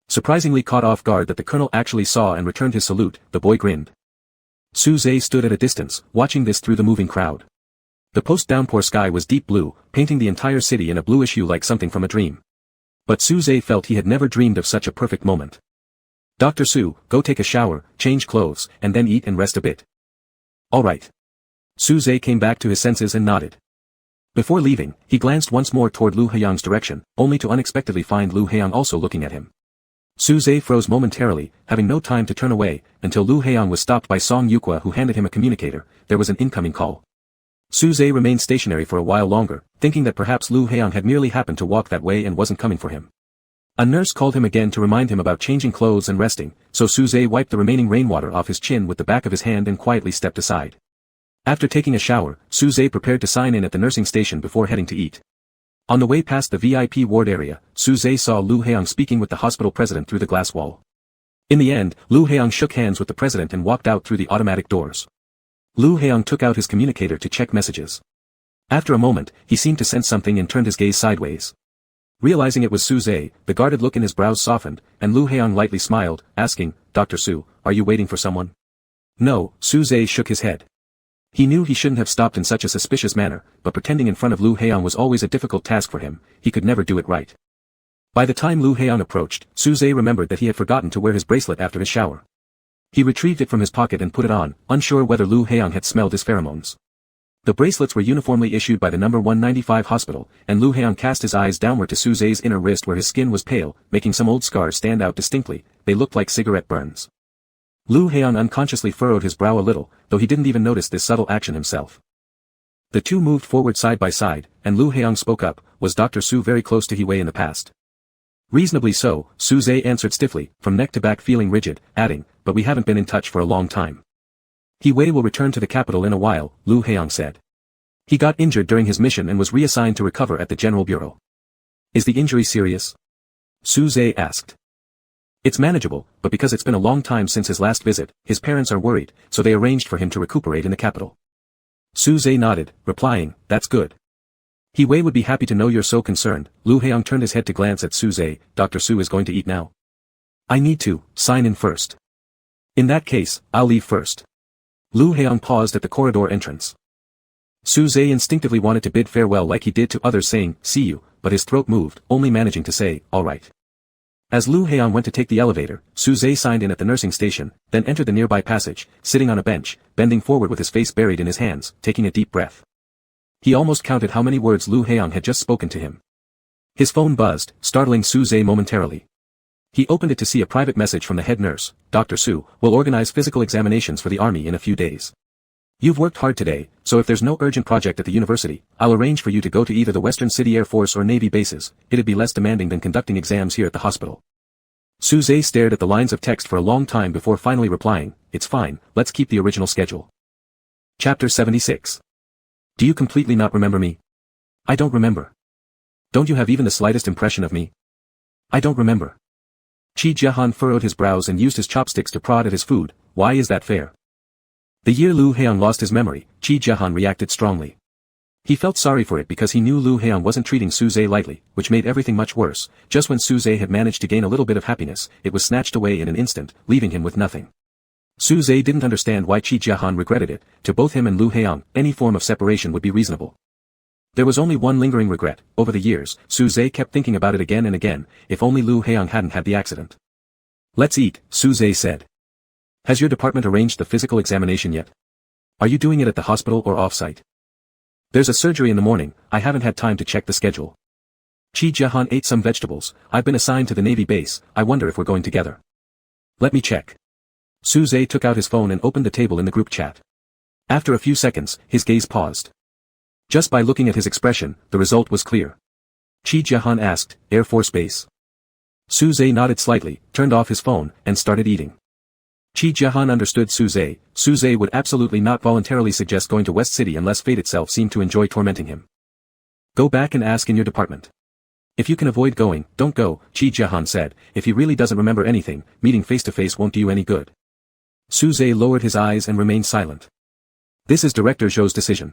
[SPEAKER 1] Surprisingly caught off guard that the colonel actually saw and returned his salute, the boy grinned. Suze stood at a distance, watching this through the moving crowd. The post-downpour sky was deep blue, painting the entire city in a bluish hue like something from a dream. But Suze felt he had never dreamed of such a perfect moment. "Dr. Su, go take a shower, change clothes, and then eat and rest a bit." "All right." Suze came back to his senses and nodded. Before leaving, he glanced once more toward Lu Heong's direction, only to unexpectedly find Lu Heong also looking at him. Suze froze momentarily, having no time to turn away, until Lu Heong was stopped by Song Yukwa, who handed him a communicator. There was an incoming call. Suze remained stationary for a while longer, thinking that perhaps Lu Heong had merely happened to walk that way and wasn't coming for him. A nurse called him again to remind him about changing clothes and resting, so Suze wiped the remaining rainwater off his chin with the back of his hand and quietly stepped aside. After taking a shower, Suze prepared to sign in at the nursing station before heading to eat. On the way past the VIP ward area, Suze saw Lu Heong speaking with the hospital president through the glass wall. In the end, Lu Heong shook hands with the president and walked out through the automatic doors. Lu Heong took out his communicator to check messages. After a moment, he seemed to sense something and turned his gaze sideways. Realizing it was Su Zhe, the guarded look in his brows softened, and Lu Heong lightly smiled, asking, "Dr. Su, are you waiting for someone?" "No," Su Zhe shook his head. He knew he shouldn't have stopped in such a suspicious manner, but pretending in front of Lu Heong was always a difficult task for him, he could never do it right. By the time Lu Heong approached, Su Zhe remembered that he had forgotten to wear his bracelet after his shower. He retrieved it from his pocket and put it on, unsure whether Lu Heong had smelled his pheromones. The bracelets were uniformly issued by the number 195 hospital, and Lu Heong cast his eyes downward to Su Zhe's inner wrist where his skin was pale, making some old scars stand out distinctly. They looked like cigarette burns. Lu Heong unconsciously furrowed his brow a little, though he didn't even notice this subtle action himself. The two moved forward side by side, and Lu Heong spoke up, "Was Dr. Su very close to He-Wei in the past?" "Reasonably so," Su Zhe answered stiffly, from neck to back feeling rigid, adding, "but we haven't been in touch for a long time." "He-Wei will return to the capital in a while," Lu Heong said. "He got injured during his mission and was reassigned to recover at the General Bureau." "Is the injury serious?" Su Zhe asked. "It's manageable, but because it's been a long time since his last visit, his parents are worried, so they arranged for him to recuperate in the capital." Su Zhe nodded, replying, "That's good. He-Wei would be happy to know you're so concerned." Lu Heong turned his head to glance at Su Zhe. "Dr. Su is going to eat now." "I need to sign in first." "In that case, I'll leave first." Lu Heong paused at the corridor entrance. Su Zhe instinctively wanted to bid farewell like he did to others saying, "See you," but his throat moved, only managing to say, "All right." As Lu Heong went to take the elevator, Su Zhe signed in at the nursing station, then entered the nearby passage, sitting on a bench, bending forward with his face buried in his hands, taking a deep breath. He almost counted how many words Lu Heong had just spoken to him. His phone buzzed, startling Su Zhe momentarily. He opened it to see a private message from the head nurse. "Dr. Su will organize physical examinations for the army in a few days. You've worked hard today, so if there's no urgent project at the university, I'll arrange for you to go to either the Western City Air Force or Navy bases. It'd be less demanding than conducting exams here at the hospital." Su Zhe stared at the lines of text for a long time before finally replying, "It's fine, let's keep the original schedule." Chapter 76. "Do you completely not remember me?" "I don't remember." "Don't you have even the slightest impression of me?" "I don't remember." Qi Jiahan furrowed his brows and used his chopsticks to prod at his food. "Why is that fair?" The year Lu Heong lost his memory, Qi Jiahan reacted strongly. He felt sorry for it because he knew Lu Heong wasn't treating Su Zhe lightly, which made everything much worse. Just when Su Zhe had managed to gain a little bit of happiness, it was snatched away in an instant, leaving him with nothing. Su Zhe didn't understand why Qi Jiahan regretted it. To both him and Lu Heong, any form of separation would be reasonable. There was only one lingering regret. Over the years, Su Zhe kept thinking about it again and again. If only Lu Heong hadn't had the accident. "Let's eat," Su Zhe said. "Has your department arranged the physical examination yet? Are you doing it at the hospital or off-site?" "There's a surgery in the morning, I haven't had time to check the schedule." Qi Jiahan ate some vegetables. "I've been assigned to the Navy base, I wonder if we're going together." "Let me check." Su Zhe took out his phone and opened the table in the group chat. After a few seconds, his gaze paused. Just by looking at his expression, the result was clear. Qi Jiahan asked, "Air Force Base?" Su Zhe nodded slightly, turned off his phone, and started eating. Qi Jiahan understood Su Zhe. Su Zhe would absolutely not voluntarily suggest going to West City unless fate itself seemed to enjoy tormenting him. "Go back and ask in your department. If you can avoid going, don't go," Qi Jiahan said. "If he really doesn't remember anything, meeting face-to-face won't do you any good." Su Zhe lowered his eyes and remained silent. "This is Director Zhou's decision.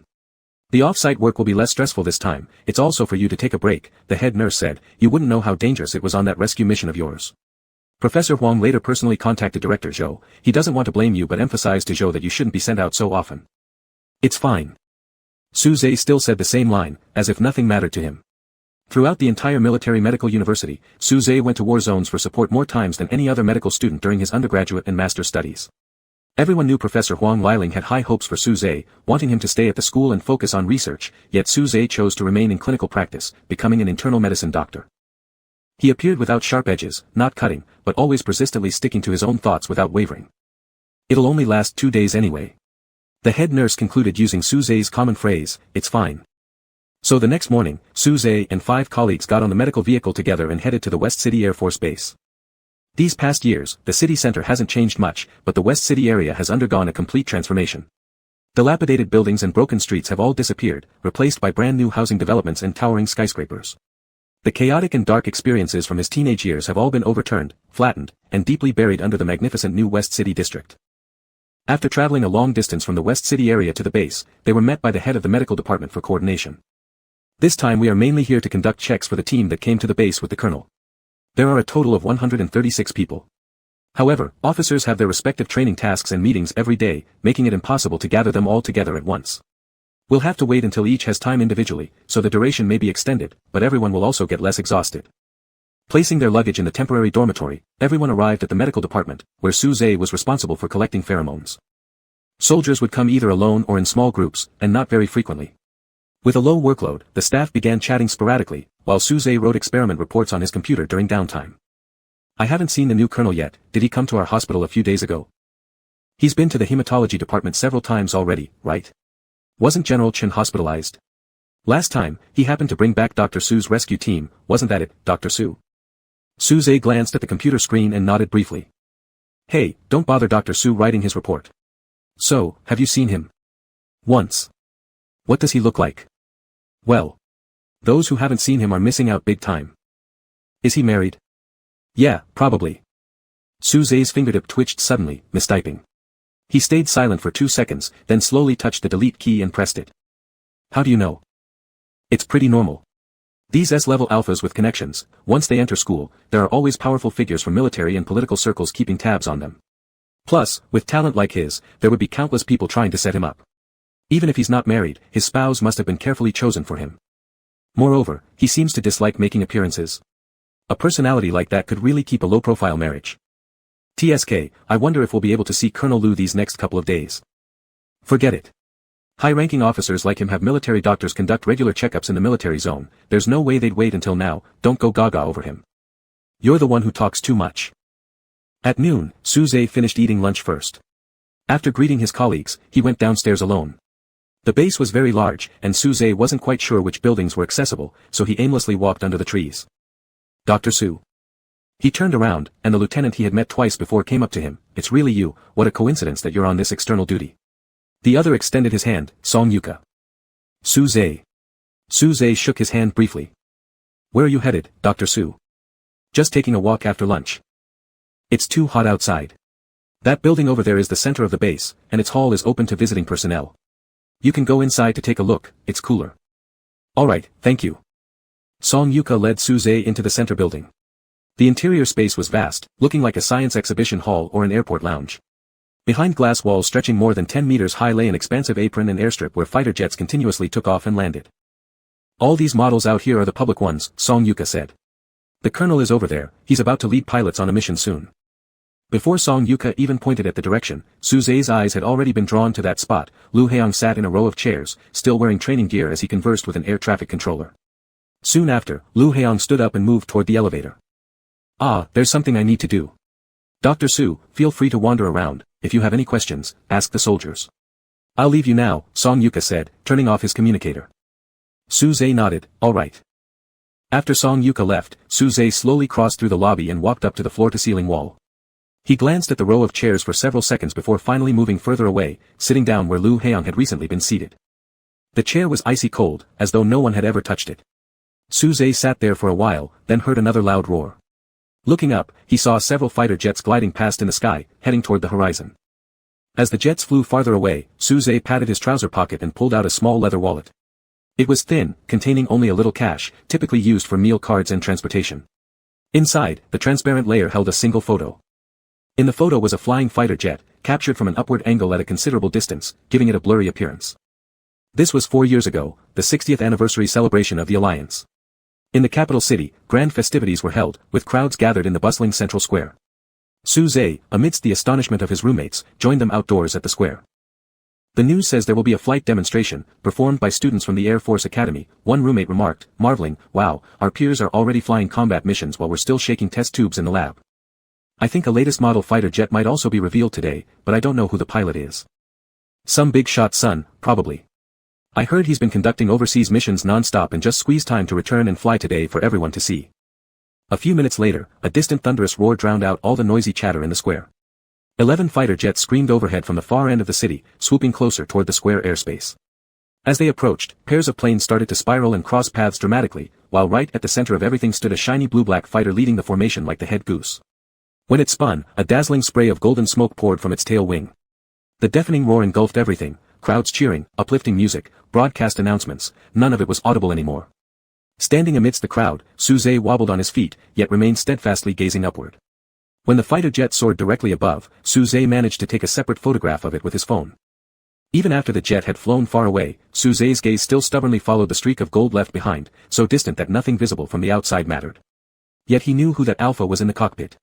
[SPEAKER 1] The off-site work will be less stressful this time. It's also for you to take a break," the head nurse said. "You wouldn't know how dangerous it was on that rescue mission of yours." Professor Huang later personally contacted Director Zhou. He doesn't want to blame you but emphasized to Zhou that you shouldn't be sent out so often. "It's fine." Su Zhe still said the same line, as if nothing mattered to him. Throughout the entire military medical university, Su Zhe went to war zones for support more times than any other medical student during his undergraduate and master's studies. Everyone knew Professor Huang Liling had high hopes for Su Zhe, wanting him to stay at the school and focus on research, yet Su Zhe chose to remain in clinical practice, becoming an internal medicine doctor. He appeared without sharp edges, not cutting, but always persistently sticking to his own thoughts without wavering. "It'll only last 2 days anyway." The head nurse concluded using Su Zhe's common phrase, "It's fine." So the next morning, Su Zhe and 5 colleagues got on the medical vehicle together and headed to the West City Air Force Base. These past years, the city center hasn't changed much, but the West City area has undergone a complete transformation. Dilapidated buildings and broken streets have all disappeared, replaced by brand new housing developments and towering skyscrapers. The chaotic and dark experiences from his teenage years have all been overturned, flattened, and deeply buried under the magnificent new West City district. After traveling a long distance from the West City area to the base, they were met by the head of the medical department for coordination. This time we are mainly here to conduct checks for the team that came to the base with the colonel. There are a total of 136 people. However, officers have their respective training tasks and meetings every day, making it impossible to gather them all together at once. We'll have to wait until each has time individually, so the duration may be extended, but everyone will also get less exhausted. Placing their luggage in the temporary dormitory, everyone arrived at the medical department, where Suze was responsible for collecting pheromones. Soldiers would come either alone or in small groups, and not very frequently. With a low workload, the staff began chatting sporadically, while Suze wrote experiment reports on his computer during downtime. I haven't seen the new colonel yet. Did he come to our hospital a few days ago? He's been to the hematology department several times already, right? Wasn't General Chen hospitalized? Last time, he happened to bring back Dr. Su's rescue team, wasn't that it, Dr. Su? Suze glanced at the computer screen and nodded briefly. Hey, don't bother Dr. Su writing his report. So, have you seen him? Once. What does he look like? Well. Those who haven't seen him are missing out big time. Is he married? Yeah, probably. Suze's fingertip twitched suddenly, mistyping. He stayed silent for 2 seconds, then slowly touched the delete key and pressed it. How do you know? It's pretty normal. These S-level alphas with connections, once they enter school, there are always powerful figures from military and political circles keeping tabs on them. Plus, with talent like his, there would be countless people trying to set him up. Even if he's not married, his spouse must have been carefully chosen for him. Moreover, he seems to dislike making appearances. A personality like that could really keep a low-profile marriage. TSK, I wonder if we'll be able to see Colonel Liu these next couple of days. Forget it. High-ranking officers like him have military doctors conduct regular checkups in the military zone. There's no way they'd wait until now. Don't go gaga over him. You're the one who talks too much. At noon, Suze finished eating lunch first. After greeting his colleagues, he went downstairs alone. The base was very large, and Suze wasn't quite sure which buildings were accessible, so he aimlessly walked under the trees. Dr. Su. He turned around, and the lieutenant he had met twice before came up to him. It's really you, what a coincidence that you're on this external duty. The other extended his hand, Song Yuka. Suze. Suze shook his hand briefly. Where are you headed, Dr. Su? Just taking a walk after lunch. It's too hot outside. That building over there is the center of the base, and its hall is open to visiting personnel. You can go inside to take a look, it's cooler. Alright, thank you. Song Yuka led Suze into the center building. The interior space was vast, looking like a science exhibition hall or an airport lounge. Behind glass walls stretching more than 10 meters high lay an expansive apron and airstrip where fighter jets continuously took off and landed. All these models out here are the public ones, Song Yuka said. The colonel is over there, he's about to lead pilots on a mission soon. Before Song Yuka even pointed at the direction, Suze's eyes had already been drawn to that spot. Liu Heong sat in a row of chairs, still wearing training gear as he conversed with an air traffic controller. Soon after, Liu Heong stood up and moved toward the elevator. Ah, there's something I need to do. Dr. Su, feel free to wander around. If you have any questions, ask the soldiers. I'll leave you now, Song Yuka said, turning off his communicator. Suze nodded, all right. After Song Yuka left, Suze slowly crossed through the lobby and walked up to the floor-to-ceiling wall. He glanced at the row of chairs for several seconds before finally moving further away, sitting down where Liu Heong had recently been seated. The chair was icy cold, as though no one had ever touched it. Suze sat there for a while, then heard another loud roar. Looking up, he saw several fighter jets gliding past in the sky, heading toward the horizon. As the jets flew farther away, Suze patted his trouser pocket and pulled out a small leather wallet. It was thin, containing only a little cash, typically used for meal cards and transportation. Inside, the transparent layer held a single photo. In the photo was a flying fighter jet, captured from an upward angle at a considerable distance, giving it a blurry appearance. This was 4 years ago, the 60th anniversary celebration of the Alliance. In the capital city, grand festivities were held, with crowds gathered in the bustling central square. Suze, amidst the astonishment of his roommates, joined them outdoors at the square. The news says there will be a flight demonstration, performed by students from the Air Force Academy, one roommate remarked, marveling, wow, our peers are already flying combat missions while we're still shaking test tubes in the lab. I think a latest model fighter jet might also be revealed today, but I don't know who the pilot is. Some big shot son, probably. I heard he's been conducting overseas missions non-stop and just squeezed time to return and fly today for everyone to see. A few minutes later, a distant thunderous roar drowned out all the noisy chatter in the square. 11 fighter jets screamed overhead from the far end of the city, swooping closer toward the square airspace. As they approached, pairs of planes started to spiral and cross paths dramatically, while right at the center of everything stood a shiny blue-black fighter leading the formation like the head goose. When it spun, a dazzling spray of golden smoke poured from its tail wing. The deafening roar engulfed everything, crowds cheering, uplifting music, broadcast announcements, none of it was audible anymore. Standing amidst the crowd, Suze wobbled on his feet, yet remained steadfastly gazing upward. When the fighter jet soared directly above, Suze managed to take a separate photograph of it with his phone. Even after the jet had flown far away, Suze's gaze still stubbornly followed the streak of gold left behind, so distant that nothing visible from the outside mattered. Yet he knew who that alpha was in the cockpit.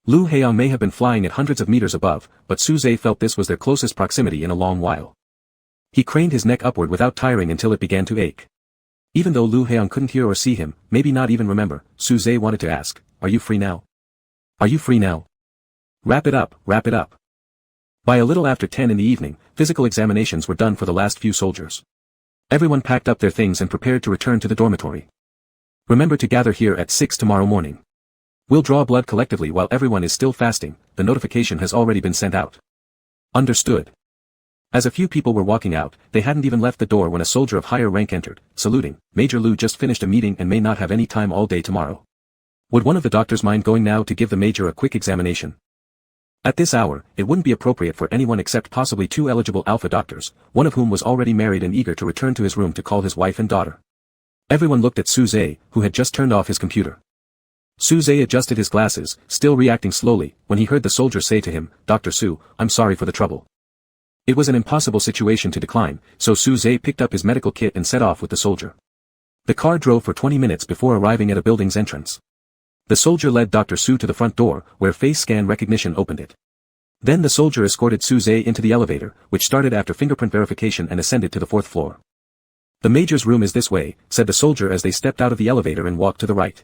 [SPEAKER 1] Lu Heong may have been flying at hundreds of meters above, but Suze felt this was their closest proximity in a long while. He craned his neck upward without tiring until it began to ache. Even though Lu Heong couldn't hear or see him, maybe not even remember, Suze wanted to ask, "Are you free now? Are you free now? Wrap it up, wrap it up." By a little after 10 in the evening, physical examinations were done for the last few soldiers. Everyone packed up their things and prepared to return to the dormitory. "Remember to gather here at 6 tomorrow morning. We'll draw blood collectively while everyone is still fasting, the notification has already been sent out." Understood. As a few people were walking out, they hadn't even left the door when a soldier of higher rank entered, saluting, "Major Lu just finished a meeting and may not have any time all day tomorrow. Would one of the doctors mind going now to give the major a quick examination?" At this hour, it wouldn't be appropriate for anyone except possibly 2 eligible alpha doctors, one of whom was already married and eager to return to his room to call his wife and daughter. Everyone looked at Suze, who had just turned off his computer. Suze adjusted his glasses, still reacting slowly, when he heard the soldier say to him, "Dr. Su, I'm sorry for the trouble." It was an impossible situation to decline, so Suze picked up his medical kit and set off with the soldier. The car drove for 20 minutes before arriving at a building's entrance. The soldier led Dr. Su to the front door, where face scan recognition opened it. Then the soldier escorted Suze into the elevator, which started after fingerprint verification and ascended to the 4th floor. "The major's room is this way," said the soldier as they stepped out of the elevator and walked to the right.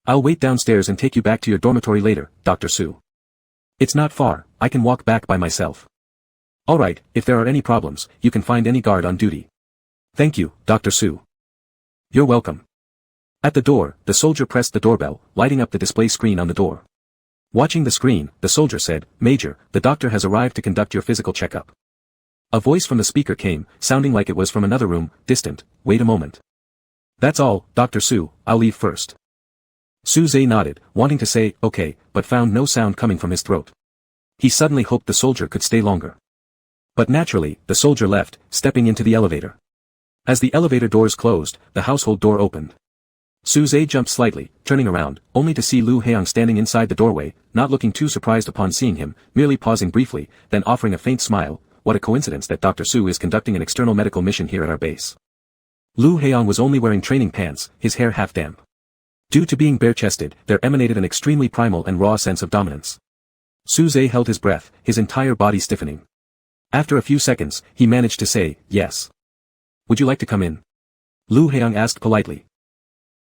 [SPEAKER 1] "I'll wait downstairs and take you back to your dormitory later, Dr. Su. It's not far, I can walk back by myself. Alright, if there are any problems, you can find any guard on duty." "Thank you, Dr. Su." "You're welcome." At the door, the soldier pressed the doorbell, lighting up the display screen on the door. Watching the screen, the soldier said, "Major, the doctor has arrived to conduct your physical checkup." A voice from the speaker came, sounding like it was from another room, distant. "Wait a moment." "That's all, Dr. Su, I'll leave first." Suze nodded, wanting to say, "Okay," but found no sound coming from his throat. He suddenly hoped the soldier could stay longer. But naturally, the soldier left, stepping into the elevator. As the elevator doors closed, the household door opened. Suze jumped slightly, turning around, only to see Lu Heong standing inside the doorway, not looking too surprised upon seeing him, merely pausing briefly, then offering a faint smile. "What a coincidence that Dr. Su is conducting an external medical mission here at our base." Lu Heong was only wearing training pants, his hair half damp. Due to being bare-chested, there emanated an extremely primal and raw sense of dominance. Suze held his breath, his entire body stiffening. After a few seconds, he managed to say, "Yes." "Would you like to come in?" Lu Heong asked politely.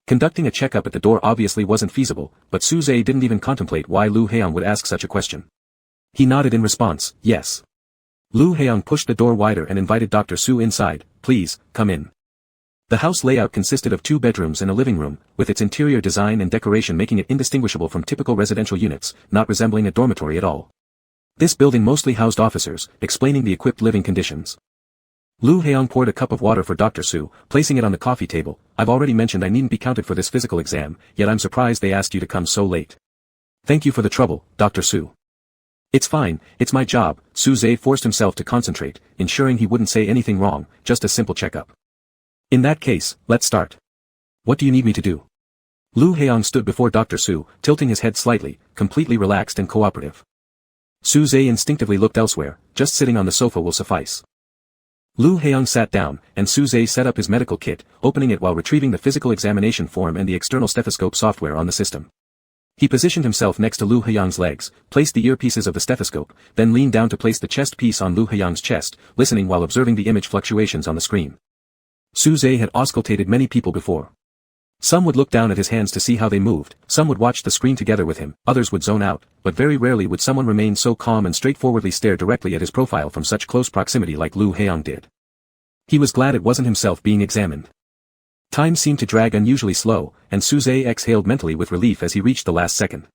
[SPEAKER 1] Conducting a checkup at the door obviously wasn't feasible, but Suze didn't even contemplate why Lu Heong would ask such a question. He nodded in response, "Yes." Lu Heong pushed the door wider and invited Dr. Su inside. "Please, come in." The house layout consisted of 2 bedrooms and a living room, with its interior design and decoration making it indistinguishable from typical residential units, not resembling a dormitory at all. This building mostly housed officers, explaining the equipped living conditions. Lu Heong poured a cup of water for Dr. Su, placing it on the coffee table. "I've already mentioned I needn't be counted for this physical exam, yet I'm surprised they asked you to come so late. Thank you for the trouble, Dr. Su." "It's fine, it's my job." Suze forced himself to concentrate, ensuring he wouldn't say anything wrong, just a simple checkup. "In that case, let's start. What do you need me to do?" Lu Heong stood before Dr. Su, tilting his head slightly, completely relaxed and cooperative. Suze instinctively looked elsewhere. Just sitting on the sofa will suffice. Lu Heong sat down, and Suze set up his medical kit, opening it while retrieving the physical examination form and the external stethoscope software on the system. He positioned himself next to Lu Heong's legs, placed the earpieces of the stethoscope, then leaned down to place the chest piece on Lu Heong's chest, listening while observing the image fluctuations on the screen. Suze had auscultated many people before. Some would look down at his hands to see how they moved, some would watch the screen together with him, others would zone out, but very rarely would someone remain so calm and straightforwardly stare directly at his profile from such close proximity like Lu Heong did. He was glad it wasn't himself being examined. Time seemed to drag unusually slow, and Suze exhaled mentally with relief as he reached the last second.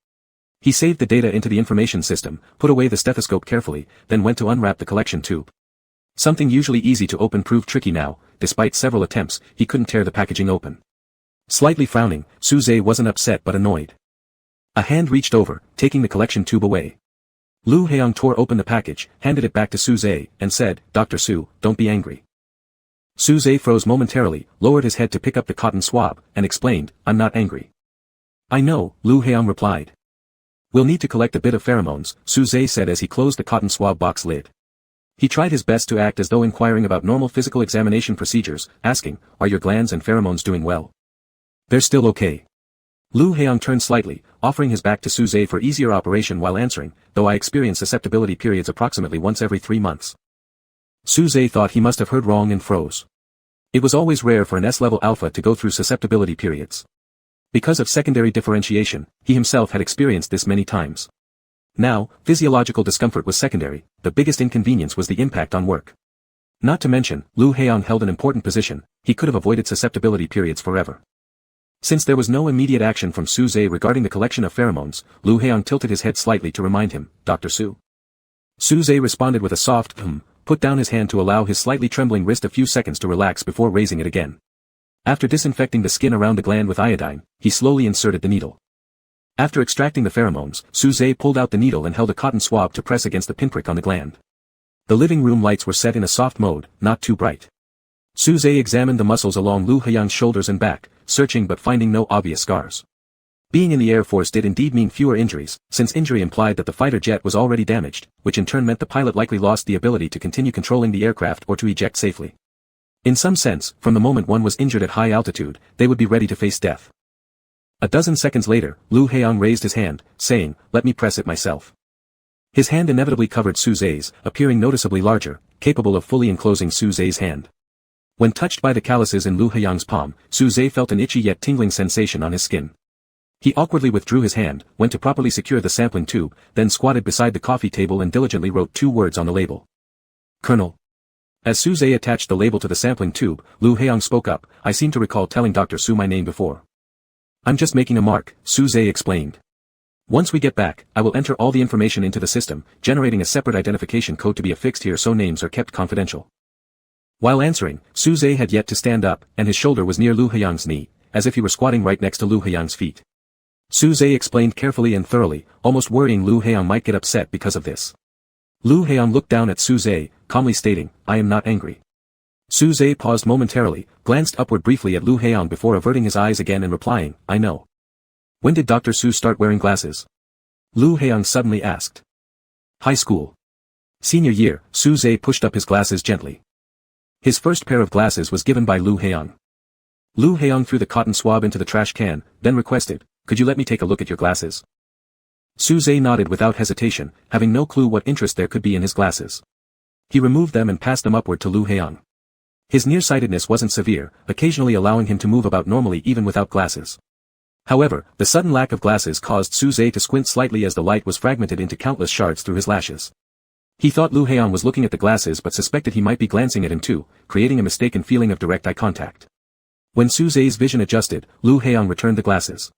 [SPEAKER 1] He saved the data into the information system, put away the stethoscope carefully, then went to unwrap the collection tube. Something usually easy to open proved tricky now. Despite several attempts, he couldn't tear the packaging open. Slightly frowning, Suze wasn't upset but annoyed. A hand reached over, taking the collection tube away. Lu Heong tore open the package, handed it back to Suze, and said, "Dr. Su, don't be angry." Suze froze momentarily, lowered his head to pick up the cotton swab, and explained, "I'm not angry." "I know," Lu Heong replied. "We'll need to collect a bit of pheromones," Suze said as he closed the cotton swab box lid. He tried his best to act as though inquiring about normal physical examination procedures, asking, "Are your glands and pheromones doing well?" "They're still okay." Lu Heong turned slightly, offering his back to Suze for easier operation while answering, "Though I experience susceptibility periods approximately once every 3 months. Suze thought he must have heard wrong and froze. It was always rare for an S-level alpha to go through susceptibility periods. Because of secondary differentiation, he himself had experienced this many times. Now, physiological discomfort was secondary, the biggest inconvenience was the impact on work. Not to mention, Lu Heong held an important position, he could have avoided susceptibility periods forever. Since there was no immediate action from Suze regarding the collection of pheromones, Lu Heong tilted his head slightly to remind him, "Dr. Su." Suze responded with a soft put down his hand to allow his slightly trembling wrist a few seconds to relax before raising it again. After disinfecting the skin around the gland with iodine, he slowly inserted the needle. After extracting the pheromones, Suze pulled out the needle and held a cotton swab to press against the pinprick on the gland. The living room lights were set in a soft mode, not too bright. Suze examined the muscles along Lu Heong's shoulders and back, searching but finding no obvious scars. Being in the Air Force did indeed mean fewer injuries, since injury implied that the fighter jet was already damaged, which in turn meant the pilot likely lost the ability to continue controlling the aircraft or to eject safely. In some sense, from the moment one was injured at high altitude, they would be ready to face death. A dozen seconds later, Lu Heong raised his hand, saying, "Let me press it myself." His hand inevitably covered Suze's, appearing noticeably larger, capable of fully enclosing Suze's hand. When touched by the calluses in Lu Heong's palm, Suze felt an itchy yet tingling sensation on his skin. He awkwardly withdrew his hand, went to properly secure the sampling tube, then squatted beside the coffee table and diligently wrote 2 words on the label. "Colonel." As Suze attached the label to the sampling tube, Lu Heong spoke up, "I seem to recall telling Dr. Su my name before." "I'm just making a mark," Suze explained. "Once we get back, I will enter all the information into the system, generating a separate identification code to be affixed here so names are kept confidential." While answering, Suze had yet to stand up, and his shoulder was near Lu Heong's knee, as if he were squatting right next to Lu Heong's feet. Suze explained carefully and thoroughly, almost worrying Lu Heong might get upset because of this. Lu Heong looked down at Suze, calmly stating, "I am not angry." Suze paused momentarily, glanced upward briefly at Lu Heong before averting his eyes again and replying, "I know." "When did Dr. Su start wearing glasses?" Lu Heong suddenly asked. "High school. Senior year." Suze pushed up his glasses gently. His first pair of glasses was given by Lu Heong. Lu Heong threw the cotton swab into the trash can, then requested, "Could you let me take a look at your glasses?" Suze nodded without hesitation, having no clue what interest there could be in his glasses. He removed them and passed them upward to Lu Heong. His nearsightedness wasn't severe, occasionally allowing him to move about normally even without glasses. However, the sudden lack of glasses caused Suze to squint slightly as the light was fragmented into countless shards through his lashes. He thought Lu Heong was looking at the glasses but suspected he might be glancing at him too, creating a mistaken feeling of direct eye contact. When Suze's vision adjusted, Lu Heong returned the glasses.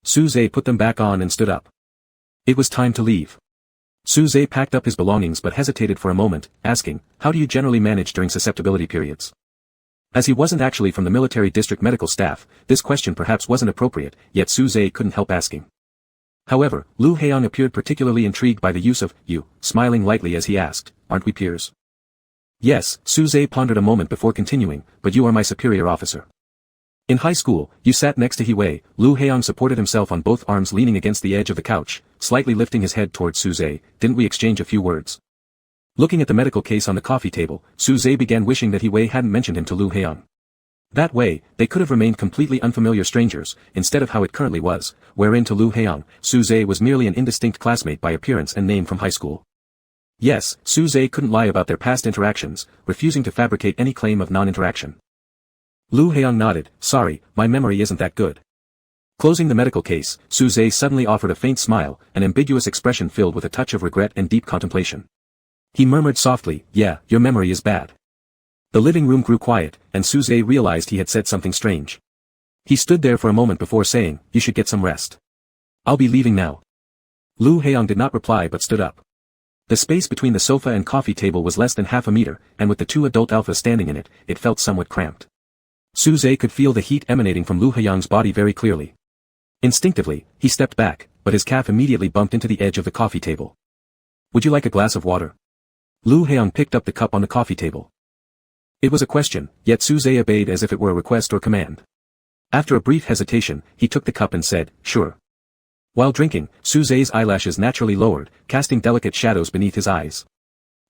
[SPEAKER 1] Suze put them back on and stood up. It was time to leave. Suze packed up his belongings but hesitated for a moment, asking, "How do you generally manage during susceptibility periods?" As he wasn't actually from the military district medical staff, this question perhaps wasn't appropriate, yet Suze couldn't help asking. However, Lu Heong appeared particularly intrigued by the use of "you," smiling lightly as he asked, "Aren't we peers?" "Yes," Suze pondered a moment before continuing, "but you are my superior officer." "In high school, you sat next to Hee-wei." Lu Heong supported himself on both arms leaning against the edge of the couch, slightly lifting his head towards Suze. "Didn't we exchange a few words?" Looking at the medical case on the coffee table, Suze began wishing that Hee-wei hadn't mentioned him to Lu Heong. That way, they could have remained completely unfamiliar strangers, instead of how it currently was, wherein to Lu Heong, Suze was merely an indistinct classmate by appearance and name from high school. Yes, Suze couldn't lie about their past interactions, refusing to fabricate any claim of non-interaction. Lu Heong nodded, "Sorry, my memory isn't that good." Closing the medical case, Suze suddenly offered a faint smile, an ambiguous expression filled with a touch of regret and deep contemplation. He murmured softly, "Yeah, your memory is bad." The living room grew quiet, and Suze realized he had said something strange. He stood there for a moment before saying, "You should get some rest. I'll be leaving now." Lu Heong did not reply but stood up. The space between the sofa and coffee table was less than half a meter, and with the 2 adult alphas standing in it, it felt somewhat cramped. Suze could feel the heat emanating from Lu Haiyang's body very clearly. Instinctively, he stepped back, but his calf immediately bumped into the edge of the coffee table. Would you like a glass of water? Lu Haiyang picked up the cup on the coffee table. It was a question, yet Suze obeyed as if it were a request or command. After a brief hesitation, he took the cup and said, sure. While drinking, Suze's eyelashes naturally lowered, casting delicate shadows beneath his eyes.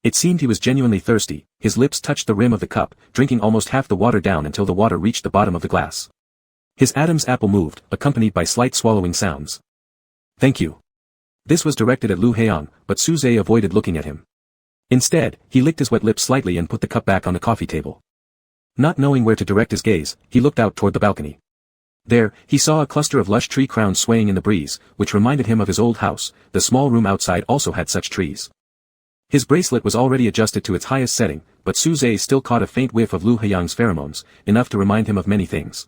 [SPEAKER 1] It seemed he was genuinely thirsty. His lips touched the rim of the cup, drinking almost half the water down until the water reached the bottom of the glass. His Adam's apple moved, accompanied by slight swallowing sounds. Thank you. This was directed at Lu Haiyang, but Suze avoided looking at him. Instead, he licked his wet lips slightly and put the cup back on the coffee table. Not knowing where to direct his gaze, he looked out toward the balcony. There, he saw a cluster of lush tree crowns swaying in the breeze, which reminded him of his old house. The small room outside also had such trees. His bracelet was already adjusted to its highest setting, but Suze still caught a faint whiff of Lu Haiyang's pheromones, enough to remind him of many things.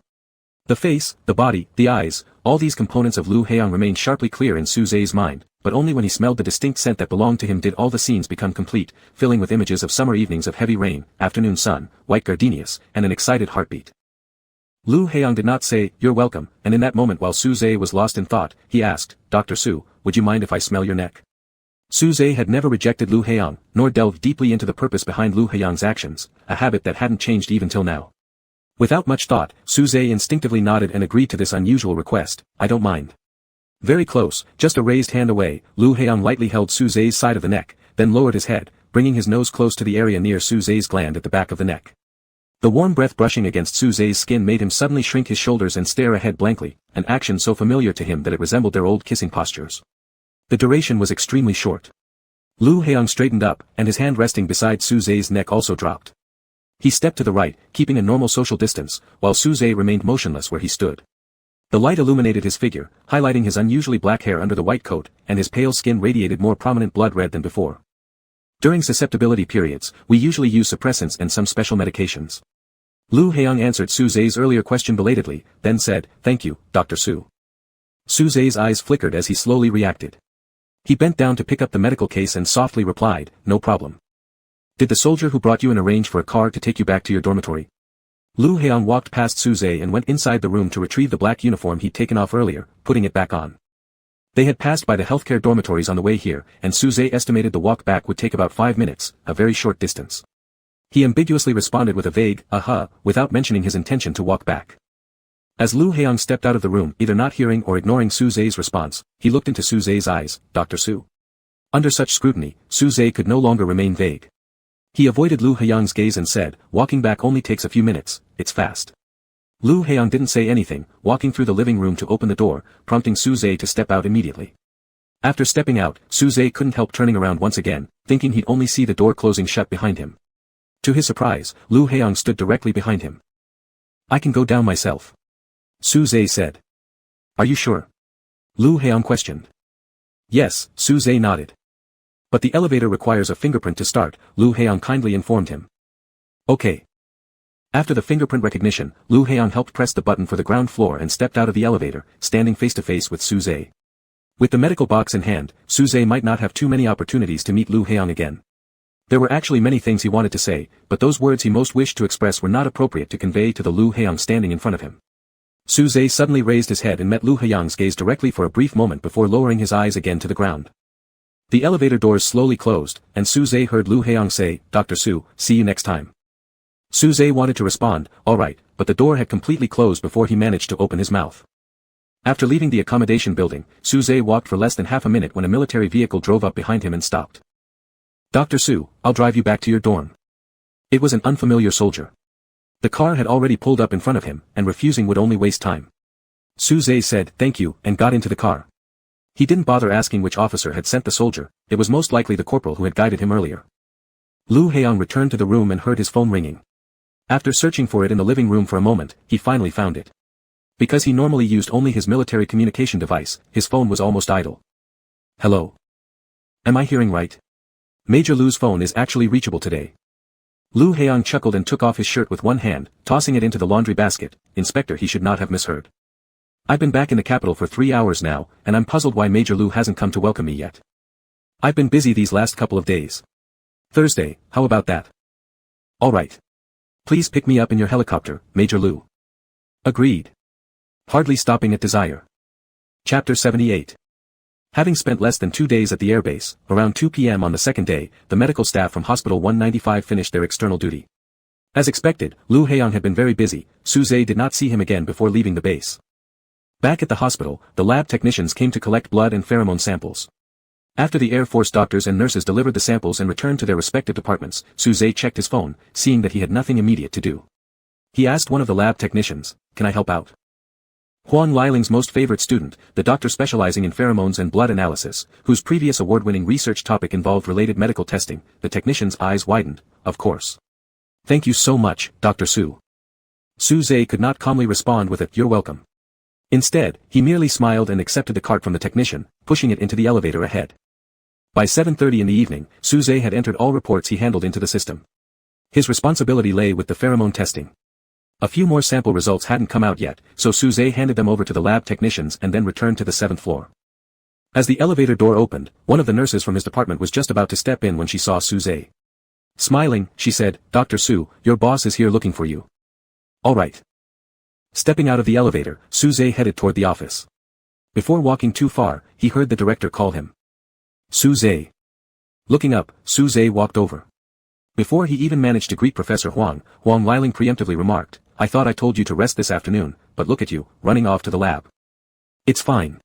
[SPEAKER 1] The face, the body, the eyes, all these components of Lu Haiyang remained sharply clear in Suze's mind, but only when he smelled the distinct scent that belonged to him did all the scenes become complete, filling with images of summer evenings of heavy rain, afternoon sun, white gardenias, and an excited heartbeat. Lu Haiyang did not say, "You're welcome," and in that moment while Suze was lost in thought, he asked, "Dr. Su, would you mind if I smell your neck?" Suze had never rejected Lu Haiyang, nor delved deeply into the purpose behind Lu Haiyang's actions, a habit that hadn't changed even till now. Without much thought, Suze instinctively nodded and agreed to this unusual request. "I don't mind." Very close, just a raised hand away, Lu Haiyang lightly held Suze's side of the neck, then lowered his head, bringing his nose close to the area near Suze's gland at the back of the neck. The warm breath brushing against Suze's skin made him suddenly shrink his shoulders and stare ahead blankly, an action so familiar to him that it resembled their old kissing postures. The duration was extremely short. Lu Haiyang straightened up, and his hand resting beside Suze's neck also dropped. He stepped to the right, keeping a normal social distance, while Suze remained motionless where he stood. The light illuminated his figure, highlighting his unusually black hair under the white coat, and his pale skin radiated more prominent blood red than before. During susceptibility periods, we usually use suppressants and some special medications. Lu Haiyang answered Suze's earlier question belatedly, then said, "Thank you, Dr. Su." Suze's eyes flickered as he slowly reacted. He bent down to pick up the medical case and softly replied, "No problem." "Did the soldier who brought you in arrange for a car to take you back to your dormitory?" Lu Haiyang walked past Suze and went inside the room to retrieve the black uniform he'd taken off earlier, putting it back on. They had passed by the healthcare dormitories on the way here, and Suze estimated the walk back would take about 5 minutes, a very short distance. He ambiguously responded with a vague, without mentioning his intention to walk back. As Lu Haiyang stepped out of the room, either not hearing or ignoring Suze's response, he looked into Suze's eyes. "Dr. Su." Under such scrutiny, Suze could no longer remain vague. He avoided Lu Haiyang's gaze and said, "Walking back only takes a few minutes, it's fast." Lu Haiyang didn't say anything, walking through the living room to open the door, prompting Suze to step out immediately. After stepping out, Suze couldn't help turning around once again, thinking he'd only see the door closing shut behind him. To his surprise, Lu Haiyang stood directly behind him. "I can go down myself," Suze said. "Are you sure?" Lu Haiyang questioned. "Yes," Suze nodded. "But the elevator requires a fingerprint to start," Lu Haiyang kindly informed him. "Okay." After the fingerprint recognition, Lu Haiyang helped press the button for the ground floor and stepped out of the elevator, standing face to face with Suze. With the medical box in hand, Suze might not have too many opportunities to meet Lu Haiyang again. There were actually many things he wanted to say, but those words he most wished to express were not appropriate to convey to the Lu Haiyang standing in front of him. Suze suddenly raised his head and met Lu Haiyang's gaze directly for a brief moment before lowering his eyes again to the ground. The elevator doors slowly closed, and Suze heard Lu Haiyang say, "Dr. Su, see you next time." Suze wanted to respond, "All right," but the door had completely closed before he managed to open his mouth. After leaving the accommodation building, Suze walked for less than half a minute when a military vehicle drove up behind him and stopped. "Dr. Su, I'll drive you back to your dorm." It was an unfamiliar soldier. The car had already pulled up in front of him, and refusing would only waste time. Suze said, "Thank you," and got into the car. He didn't bother asking which officer had sent the soldier, it was most likely the corporal who had guided him earlier. Lu Haiyang returned to the room and heard his phone ringing. After searching for it in the living room for a moment, he finally found it. Because he normally used only his military communication device, his phone was almost idle. "Hello? Am I hearing right? Major Lu's phone is actually reachable today." Lu Haiyang chuckled and took off his shirt with one hand, tossing it into the laundry basket. "Inspector, he should not have misheard. I've been back in the capital for 3 hours now, and I'm puzzled why Major Lu hasn't come to welcome me yet. I've been busy these last couple of days. Thursday, how about that?" "All right. Please pick me up in your helicopter, Major Lu." Agreed. Hardly stopping at desire. Chapter 78. Having spent less than 2 days at the airbase, around 2 p.m. on the second day, the medical staff from Hospital 195 finished their external duty. As expected, Lu Heiyang had been very busy. Su-Zhe did not see him again before leaving the base. Back at the hospital, the lab technicians came to collect blood and pheromone samples. After the Air Force doctors and nurses delivered the samples and returned to their respective departments, Su-Zhe checked his phone, seeing that he had nothing immediate to do. He asked one of the lab technicians, "Can I help out?" Huang Liling's most favorite student, the doctor specializing in pheromones and blood analysis, whose previous award-winning research topic involved related medical testing, the technician's eyes widened. "Of course. Thank you so much, Dr. Su." Su-Zhe could not calmly respond with a, "You're welcome." Instead, he merely smiled and accepted the cart from the technician, pushing it into the elevator ahead. By 7:30 in the evening, Su-Zhe had entered all reports he handled into the system. His responsibility lay with the pheromone testing. A few more sample results hadn't come out yet, so Su-Zhe handed them over to the lab technicians and then returned to the 7th floor. As the elevator door opened, one of the nurses from his department was just about to step in when she saw Su-Zhe. Smiling, she said, "Dr. Su, your boss is here looking for you." "All right." Stepping out of the elevator, Su-Zhe headed toward the office. Before walking too far, he heard the director call him. "Su-Zhe." Looking up, Su-Zhe walked over. Before he even managed to greet Professor Huang, Huang Liling preemptively remarked, "I thought I told you to rest this afternoon, but look at you, running off to the lab." "It's fine.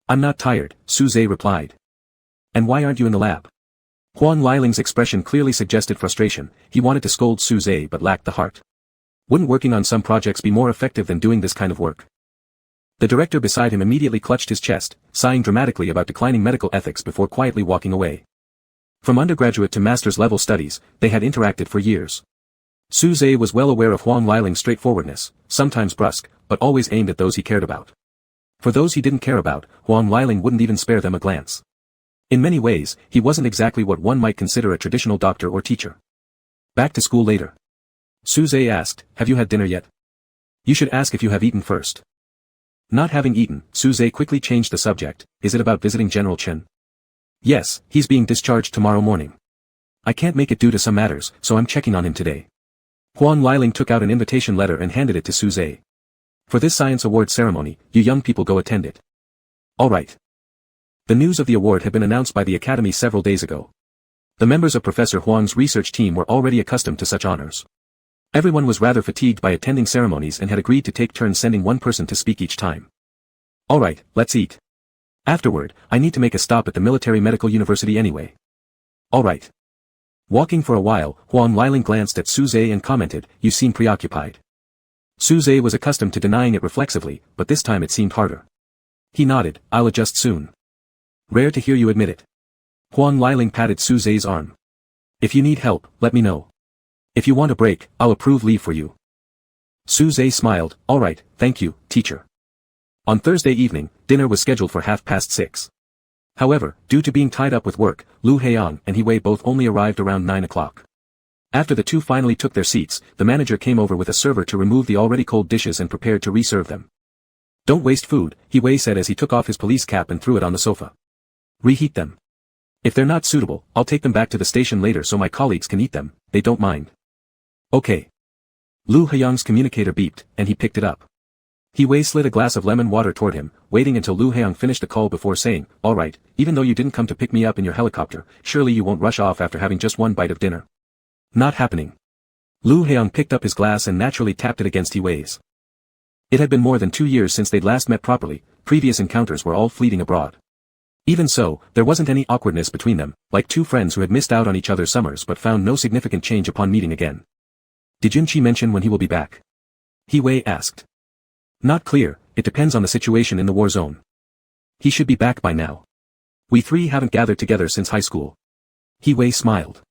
[SPEAKER 1] I'm not tired," Su-Zhe replied. "And why aren't you in the lab?" Huang Liling's expression clearly suggested frustration. He wanted to scold Su-Zhe but lacked the heart. Wouldn't working on some projects be more effective than doing this kind of work? The director beside him immediately clutched his chest, sighing dramatically about declining medical ethics before quietly walking away. From undergraduate to master's level studies, they had interacted for years. Su-Zhe was well aware of Huang Liling's straightforwardness, sometimes brusque, but always aimed at those he cared about. For those he didn't care about, Huang Liling wouldn't even spare them a glance. In many ways, he wasn't exactly what one might consider a traditional doctor or teacher. Back to school later. Su-Zhe asked, "Have you had dinner yet?" "You should ask if you have eaten first." Not having eaten, Su-Zhe quickly changed the subject. "Is it about visiting General Chen?" "Yes, he's being discharged tomorrow morning. I can't make it due to some matters, so I'm checking on him today." Huang Liling took out an invitation letter and handed it to Su-Zhe. "For this science award ceremony, you young people go attend it." "All right." The news of the award had been announced by the Academy several days ago. The members of Professor Huang's research team were already accustomed to such honors. Everyone was rather fatigued by attending ceremonies and had agreed to take turns sending one person to speak each time. "All right, let's eat. Afterward, I need to make a stop at the Military Medical University anyway." "All right." Walking for a while, Huang Liling glanced at Su-Zhe and commented, "You seem preoccupied." Su-Zhe was accustomed to denying it reflexively, but this time it seemed harder. He nodded, "I'll adjust soon." "Rare to hear you admit it." Huang Liling patted Su-Zhe's arm. "If you need help, let me know. If you want a break, I'll approve leave for you." Su-Zhe smiled, "All right, thank you, teacher." On Thursday evening, dinner was scheduled for 6:30. However, due to being tied up with work, Lu Heiyang and He Wei both only arrived around 9 o'clock. After the two finally took their seats, the manager came over with a server to remove the already cold dishes and prepared to reserve them. "Don't waste food," He Wei said as he took off his police cap and threw it on the sofa. "Reheat them. If they're not suitable, I'll take them back to the station later so my colleagues can eat them, they don't mind." "Okay." Lu Heiyang's communicator beeped, and he picked it up. He Wei slid a glass of lemon water toward him, waiting until Lu Heiyang finished the call before saying, "All right, even though you didn't come to pick me up in your helicopter, surely you won't rush off after having just one bite of dinner." "Not happening." Lu Heiyang picked up his glass and naturally tapped it against He Wei's. It had been more than 2 years since they'd last met properly. Previous encounters were all fleeting abroad. Even so, there wasn't any awkwardness between them, like two friends who had missed out on each other's summers but found no significant change upon meeting again. "Did Yunqi mention when he will be back?" He Wei asked. "Not clear, it depends on the situation in the war zone. He should be back by now. We three haven't gathered together since high school." He Wei smiled.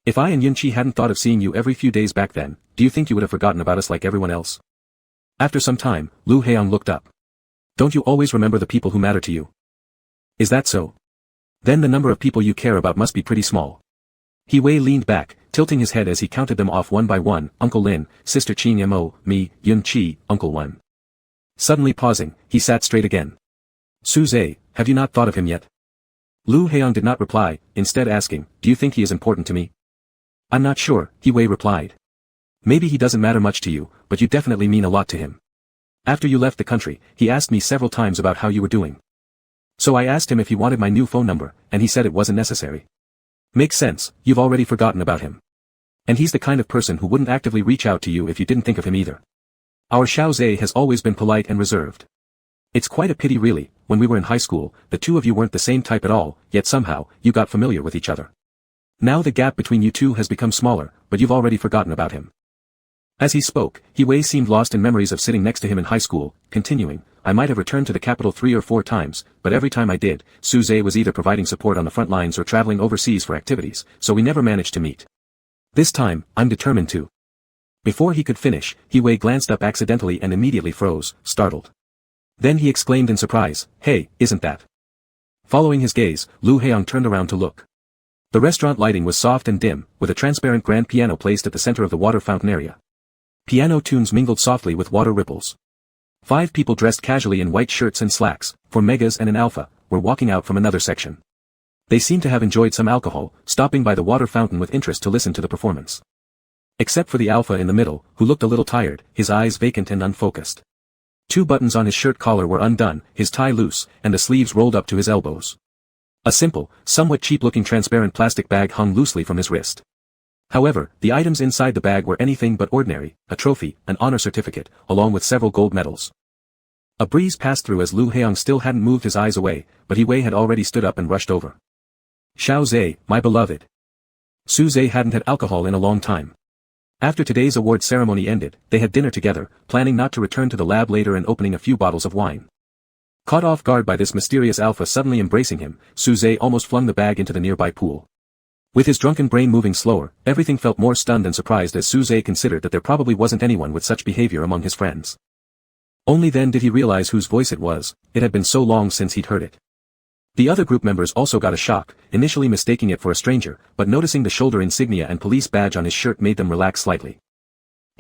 [SPEAKER 1] "If I and Yunqi hadn't thought of seeing you every few days back then, do you think you would have forgotten about us like everyone else?" After some time, Lu Heiyang looked up. "Don't you always remember the people who matter to you?" "Is that so? Then the number of people you care about must be pretty small." He Wei leaned back, tilting his head as he counted them off one by one, Uncle Lin, Sister Qing Mo, me, Yunqi, Uncle Wen. Suddenly pausing, he sat straight again. "Su-Zhe, have you not thought of him yet?" Lu Heiyang did not reply, instead asking, "Do you think he is important to me?" "I'm not sure," He Wei replied. "Maybe he doesn't matter much to you, but you definitely mean a lot to him." After you left the country, he asked me several times about how you were doing. So I asked him if he wanted my new phone number, and he said it wasn't necessary. Makes sense, you've already forgotten about him. And he's the kind of person who wouldn't actively reach out to you if you didn't think of him either. Our Xiao Zhe has always been polite and reserved. It's quite a pity really, when we were in high school, the two of you weren't the same type at all, yet somehow, you got familiar with each other. Now the gap between you two has become smaller, but you've already forgotten about him. As he spoke, Wei seemed lost in memories of sitting next to him in high school, continuing, I might have returned to the capital 3 or 4 times, but every time I did, Su Zhe was either providing support on the front lines or traveling overseas for activities, so we never managed to meet. This time, I'm determined to. Before he could finish, Wei glanced up accidentally and immediately froze, startled. Then he exclaimed in surprise, hey, isn't that? Following his gaze, Lu Heong turned around to look. The restaurant lighting was soft and dim, with a transparent grand piano placed at the center of the water fountain area. Piano tunes mingled softly with water ripples. 5 people dressed casually in white shirts and slacks, 4 megas and an alpha, were walking out from another section. They seemed to have enjoyed some alcohol, stopping by the water fountain with interest to listen to the performance. Except for the alpha in the middle, who looked a little tired, his eyes vacant and unfocused. 2 buttons on his shirt collar were undone, his tie loose, and the sleeves rolled up to his elbows. A simple, somewhat cheap-looking transparent plastic bag hung loosely from his wrist. However, the items inside the bag were anything but ordinary, a trophy, an honor certificate, along with several gold medals. A breeze passed through as Lu Heong still hadn't moved his eyes away, but Wei had already stood up and rushed over. Xiao Zhe, my beloved. Su Zhe hadn't had alcohol in a long time. After today's award ceremony ended, they had dinner together, planning not to return to the lab later and opening a few bottles of wine. Caught off guard by this mysterious alpha suddenly embracing him, Su Zhe almost flung the bag into the nearby pool. With his drunken brain moving slower, everything felt more stunned and surprised as Su Zhe considered that there probably wasn't anyone with such behavior among his friends. Only then did he realize whose voice it was, it had been so long since he'd heard it. The other group members also got a shock, initially mistaking it for a stranger, but noticing the shoulder insignia and police badge on his shirt made them relax slightly.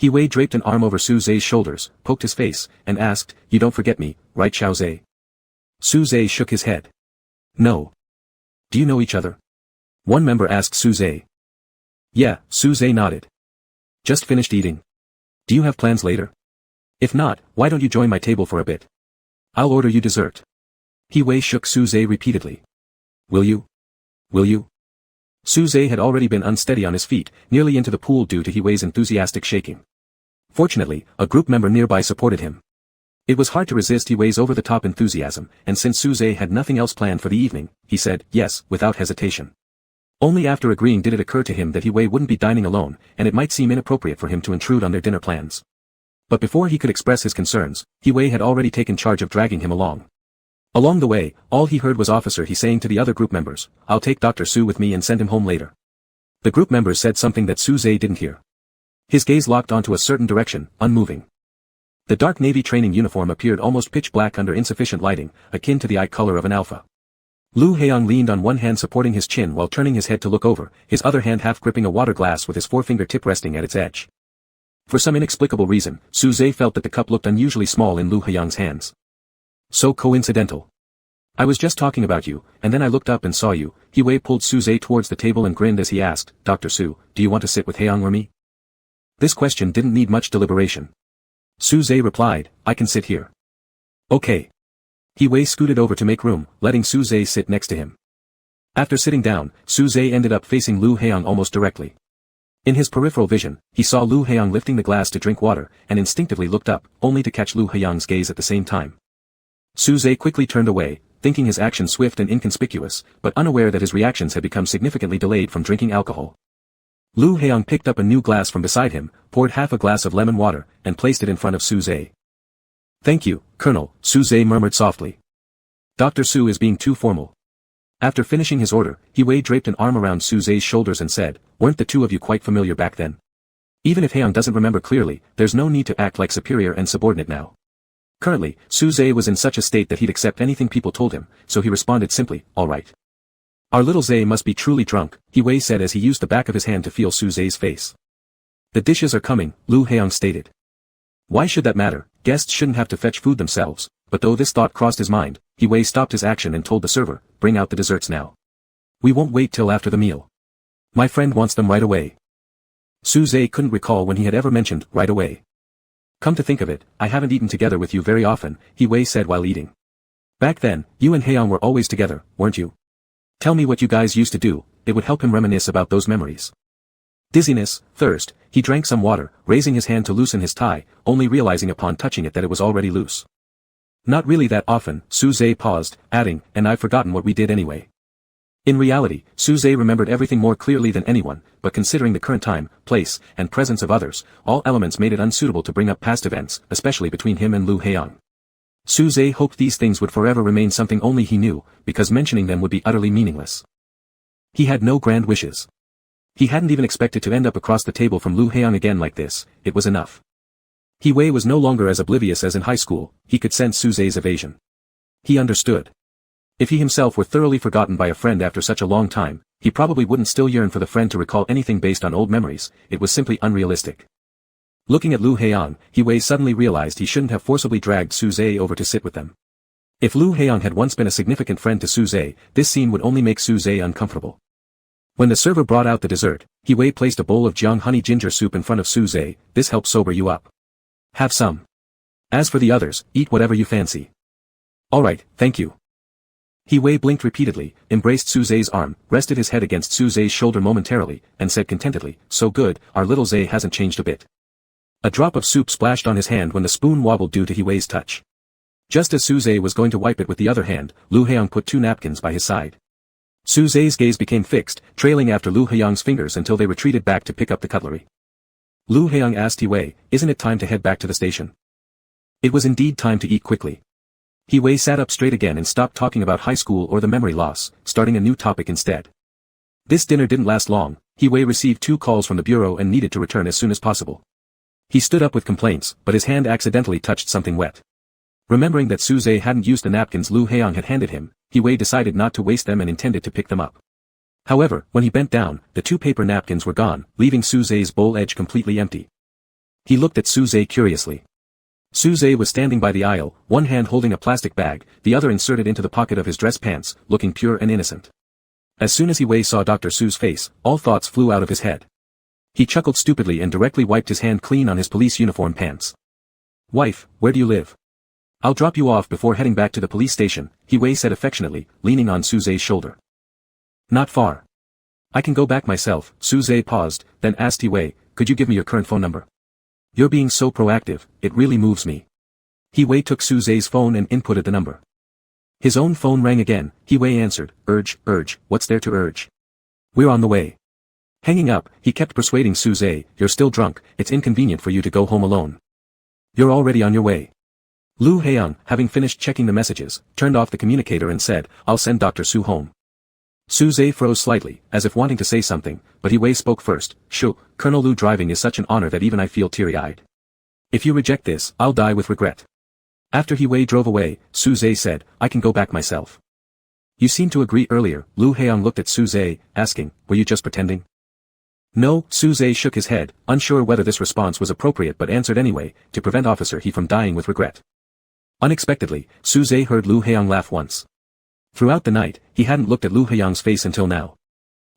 [SPEAKER 1] Wei draped an arm over Su Zhe's shoulders, poked his face, and asked, you don't forget me, right Xiao Zhe? Su Zhe shook his head. No. Do you know each other? One member asked Su Zhe. Yeah, Su Zhe nodded. Just finished eating. Do you have plans later? If not, why don't you join my table for a bit? I'll order you dessert. Wei shook Su Zhe repeatedly. Will you? Will you? Su Zhe had already been unsteady on his feet, nearly into the pool due to Wei's enthusiastic shaking. Fortunately, a group member nearby supported him. It was hard to resist Wei's over-the-top enthusiasm, and since Su Zhe had nothing else planned for the evening, he said, yes, without hesitation. Only after agreeing did it occur to him that Wei wouldn't be dining alone, and it might seem inappropriate for him to intrude on their dinner plans. But before he could express his concerns, Wei had already taken charge of dragging him along. Along the way, all he heard was Officer He saying to the other group members, I'll take Dr. Su with me and send him home later. The group members said something that Su Zhe didn't hear. His gaze locked onto a certain direction, unmoving. The dark navy training uniform appeared almost pitch black under insufficient lighting, akin to the eye color of an alpha. Lu Heong leaned on one hand supporting his chin while turning his head to look over, his other hand half gripping a water glass with his forefinger tip resting at its edge. For some inexplicable reason, Su Zhe felt that the cup looked unusually small in Lu Heong's hands. So coincidental. I was just talking about you, and then I looked up and saw you. Wei pulled Su Zhe towards the table and grinned as he asked, Dr. Su, do you want to sit with Heong or me? This question didn't need much deliberation. Su Zhe replied, I can sit here. Okay. Wei scooted over to make room, letting Su Zhe sit next to him. After sitting down, Su Zhe ended up facing Lu Heong almost directly. In his peripheral vision, he saw Lu Heong lifting the glass to drink water, and instinctively looked up, only to catch Lu Heong's gaze at the same time. Su Zhe quickly turned away, thinking his action swift and inconspicuous, but unaware that his reactions had become significantly delayed from drinking alcohol. Lu Heong picked up a new glass from beside him, poured half a glass of lemon water, and placed it in front of Su Zhe. Thank you, Colonel, Su Zhe murmured softly. Dr. Su is being too formal. After finishing his order, Wei draped an arm around Su Zhe's shoulders and said, weren't the two of you quite familiar back then? Even if Heong doesn't remember clearly, there's no need to act like superior and subordinate now. Currently, Su Zhe was in such a state that he'd accept anything people told him, so he responded simply, all right. Our little Zhe must be truly drunk, Wei said as he used the back of his hand to feel Su Zhe's face. The dishes are coming, Lu Heong stated. Why should that matter? Guests shouldn't have to fetch food themselves, but though this thought crossed his mind, Wei stopped his action and told the server, bring out the desserts now. We won't wait till after the meal. My friend wants them right away. Su Zhe couldn't recall when he had ever mentioned right away. Come to think of it, I haven't eaten together with you very often, He-wei said while eating. Back then, you and Haeyoung were always together, weren't you? Tell me what you guys used to do, it would help him reminisce about those memories. Dizziness, thirst, he drank some water, raising his hand to loosen his tie, only realizing upon touching it that it was already loose. Not really that often, Su-zae paused, adding, and I've forgotten what we did anyway. In reality, Su-zae remembered everything more clearly than anyone, but considering the current time, place, and presence of others, all elements made it unsuitable to bring up past events, especially between him and Lu Haeyoung. Su-zae hoped these things would forever remain something only he knew, because mentioning them would be utterly meaningless. He had no grand wishes. He hadn't even expected to end up across the table from Lu Haeyoung again like this, it was enough. He-wei was no longer as oblivious as in high school, he could sense Su-zae's evasion. He understood. If he himself were thoroughly forgotten by a friend after such a long time, he probably wouldn't still yearn for the friend to recall anything based on old memories, it was simply unrealistic. Looking at Lu Haeyoung, He-wei suddenly realized he shouldn't have forcibly dragged Su-zae over to sit with them. If Lu Haeyoung had once been a significant friend to Su-zae, this scene would only make Su-zae uncomfortable. When the server brought out the dessert, He-wei placed a bowl of Jiang honey ginger soup in front of Su-zae, this helps sober you up. Have some. As for the others, eat whatever you fancy. Alright, thank you. He-wei blinked repeatedly, embraced Su-zae's arm, rested his head against Su-zae's shoulder momentarily, and said contentedly, so good, our little Zae hasn't changed a bit. A drop of soup splashed on his hand when the spoon wobbled due to He-wei's touch. Just as Su-zae was going to wipe it with the other hand, Lu Haeyoung put 2 napkins by his side. Su-zae's gaze became fixed, trailing after Lu Haeyoung's fingers until they retreated back to pick up the cutlery. Lu Haeyoung asked He-wei, isn't it time to head back to the station? It was indeed time to eat quickly. He-wei sat up straight again and stopped talking about high school or the memory loss, starting a new topic instead. This dinner didn't last long, He-wei received 2 calls from the bureau and needed to return as soon as possible. He stood up with complaints, but his hand accidentally touched something wet. Remembering that Su-zae hadn't used the napkins Lu Haeyoung had handed him, He-wei decided not to waste them and intended to pick them up. However, when he bent down, the 2 paper napkins were gone, leaving Su-zae's bowl edge completely empty. He looked at Su-zae curiously. Su-zae was standing by the aisle, one hand holding a plastic bag, the other inserted into the pocket of his dress pants, looking pure and innocent. As soon as He-wei saw Dr. Su's face, all thoughts flew out of his head. He chuckled stupidly and directly wiped his hand clean on his police uniform pants. Wife, where do you live? I'll drop you off before heading back to the police station, He-wei said affectionately, leaning on Su-zae's shoulder. Not far. I can go back myself, Su-zae paused, then asked He-wei, could you give me your current phone number? You're being so proactive, it really moves me. He-wei took Su-zae's phone and inputted the number. His own phone rang again, He-wei answered, urge, what's there to urge? We're on the way. Hanging up, he kept persuading Su-zae, you're still drunk, it's inconvenient for you to go home alone. You're already on your way. Lu Haeyoung, having finished checking the messages, turned off the communicator and said, I'll send Dr. Su home. Su-zae froze slightly, as if wanting to say something, but He-wei spoke first, Shoo, Colonel Lu driving is such an honor that even I feel teary-eyed. If you reject this, I'll die with regret. After He-wei drove away, Su-zae said, I can go back myself. You seemed to agree earlier, Lu Haeyoung looked at Su-zae, asking, were you just pretending? No, Su-zae shook his head, unsure whether this response was appropriate but answered anyway, to prevent Officer He from dying with regret. Unexpectedly, Su-zae heard Lu Haeyoung laugh once. Throughout the night, he hadn't looked at Lu Haeyoung's face until now.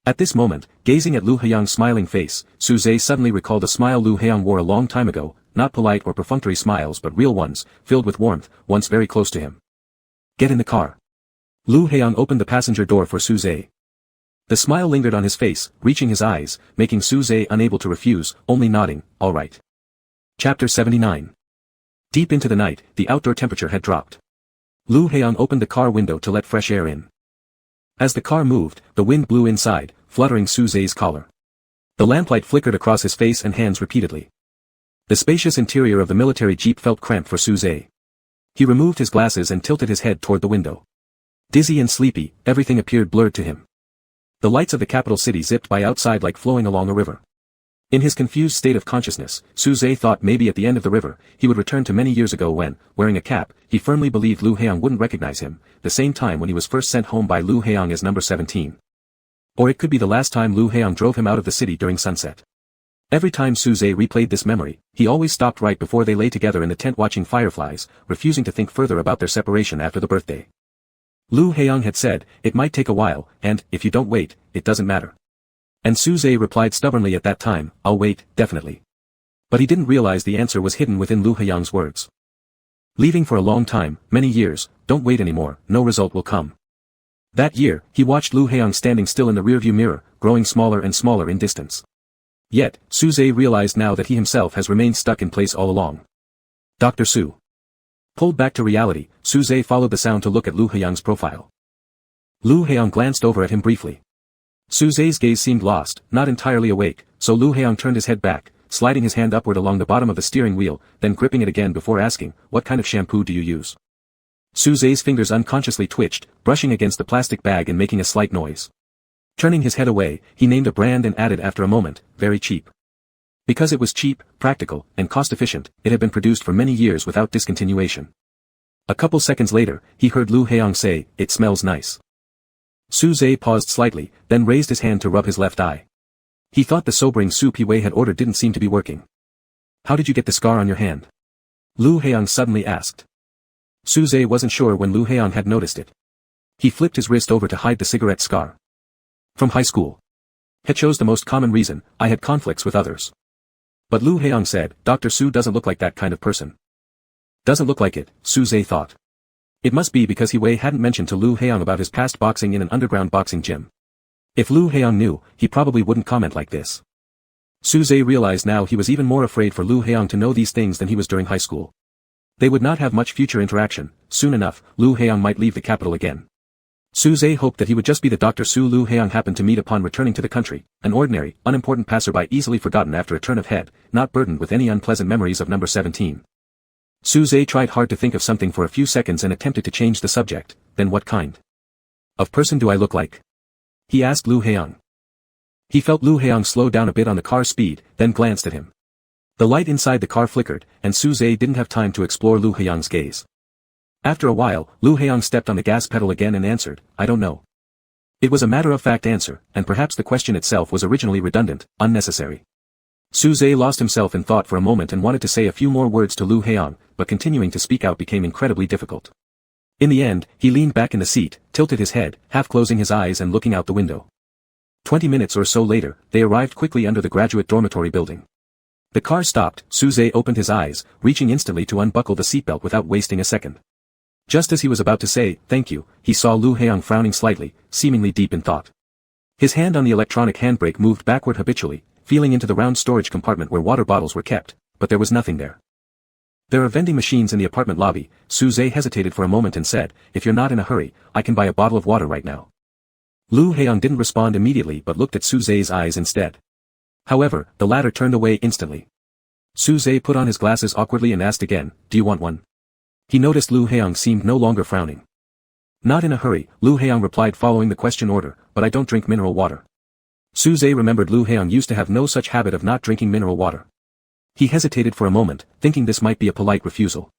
[SPEAKER 1] At this moment, gazing at Lu Haeyoung's smiling face, Su-zae suddenly recalled a smile Lu Haeyoung wore a long time ago, not polite or perfunctory smiles but real ones, filled with warmth, once very close to him. Get in the car. Lu Haeyoung opened the passenger door for Su-zae. The smile lingered on his face, reaching his eyes, making Su-zae unable to refuse, only nodding, all right. Chapter 79. Deep into the night, the outdoor temperature had dropped. Lu Haeyoung opened the car window to let fresh air in. As the car moved, the wind blew inside, fluttering Su-zae's collar. The lamplight flickered across his face and hands repeatedly. The spacious interior of the military jeep felt cramped for Su-zae. He removed his glasses and tilted his head toward the window. Dizzy and sleepy, everything appeared blurred to him. The lights of the capital city zipped by outside like flowing along a river. In his confused state of consciousness, Su-zae thought maybe at the end of the river, he would return to many years ago when, wearing a cap, he firmly believed Lu Haeyoung wouldn't recognize him, the same time when he was first sent home by Lu Haeyoung as number 17. Or it could be the last time Lu Haeyoung drove him out of the city during sunset. Every time Su-zae replayed this memory, he always stopped right before they lay together in the tent watching fireflies, refusing to think further about their separation after the birthday. Lu Haeyoung had said, it might take a while, and, if you don't wait, it doesn't matter. And Su-zae replied stubbornly at that time, I'll wait, definitely. But he didn't realize the answer was hidden within Lu Haiyang's words. Leaving for a long time, many years, don't wait anymore, no result will come. That year, he watched Lu Haiyang standing still in the rearview mirror, growing smaller and smaller in distance. Yet, Su Zhe realized now that he himself has remained stuck in place all along. Dr. Su. Pulled back to reality, Su Zhe followed the sound to look at Lu Haiyang's profile. Lu Haiyang glanced over at him briefly. Su Zhe's gaze seemed lost, not entirely awake, so Lu Haiyang turned his head back, sliding his hand upward along the bottom of the steering wheel, then gripping it again before asking, "What kind of shampoo do you use?" Su Zhe's fingers unconsciously twitched, brushing against the plastic bag and making a slight noise. Turning his head away, he named a brand and added after a moment, "Very cheap." Because it was cheap, practical, and cost-efficient, it had been produced for many years without discontinuation. A couple seconds later, he heard Lu Haiyang say, "It smells nice." Su Zhe paused slightly, then raised his hand to rub his left eye. He thought the sobering soup he Wei had ordered didn't seem to be working. "How did you get the scar on your hand?" Lu Haiyang suddenly asked. Su Zhe wasn't sure when Lu Haiyang had noticed it. He flipped his wrist over to hide the cigarette scar. "From high school. He chose the most common reason, I had conflicts with others." But Lu Haiyang said, "Dr. Su doesn't look like that kind of person." Doesn't look like it, Su Zhe thought. It must be because He Wei hadn't mentioned to Lu Haiyang about his past boxing in an underground boxing gym. If Lu Haiyang knew, he probably wouldn't comment like this. Su Zhe realized now he was even more afraid for Lu Haiyang to know these things than he was during high school. They would not have much future interaction. Soon enough, Lu Haiyang might leave the capital again. Su Zhe hoped that he would just be the Dr. Su Lu Haiyang happened to meet upon returning to the country, an ordinary, unimportant passerby easily forgotten after a turn of head, not burdened with any unpleasant memories of number 17. Su Zhe tried hard to think of something for a few seconds and attempted to change the subject. "Then what kind of person do I look like?" he asked Lu Haiyang. He felt Lu Haiyang slow down a bit on the car's speed, then glanced at him. The light inside the car flickered, and Su Zhe didn't have time to explore Lu Haiyang's gaze. After a while, Lu Haiyang stepped on the gas pedal again and answered, "I don't know." It was a matter-of-fact answer, and perhaps the question itself was originally redundant, unnecessary. Su Zhe lost himself in thought for a moment and wanted to say a few more words to Lu Haiyang, but continuing to speak out became incredibly difficult. In the end, he leaned back in the seat, tilted his head, half closing his eyes and looking out the window. 20 minutes or so later, they arrived quickly under the graduate dormitory building. The car stopped, Su Zhe opened his eyes, reaching instantly to unbuckle the seatbelt without wasting a second. Just as he was about to say, "Thank you," he saw Lu Haiyang frowning slightly, seemingly deep in thought. His hand on the electronic handbrake moved backward habitually, feeling into the round storage compartment where water bottles were kept, but there was nothing there. "There are vending machines in the apartment lobby." Su Zhe hesitated for a moment and said, "If you're not in a hurry, I can buy a bottle of water right now." Lu Haiyang didn't respond immediately but looked at Su Zhe's eyes instead. However, the latter turned away instantly. Su Zhe put on his glasses awkwardly and asked again, "Do you want one?" He noticed Lu Haiyang seemed no longer frowning. "Not in a hurry," Lu Haiyang replied following the question order, "but I don't drink mineral water." Su Zhe remembered Lu Haiyang used to have no such habit of not drinking mineral water. He hesitated for a moment, thinking this might be a polite refusal.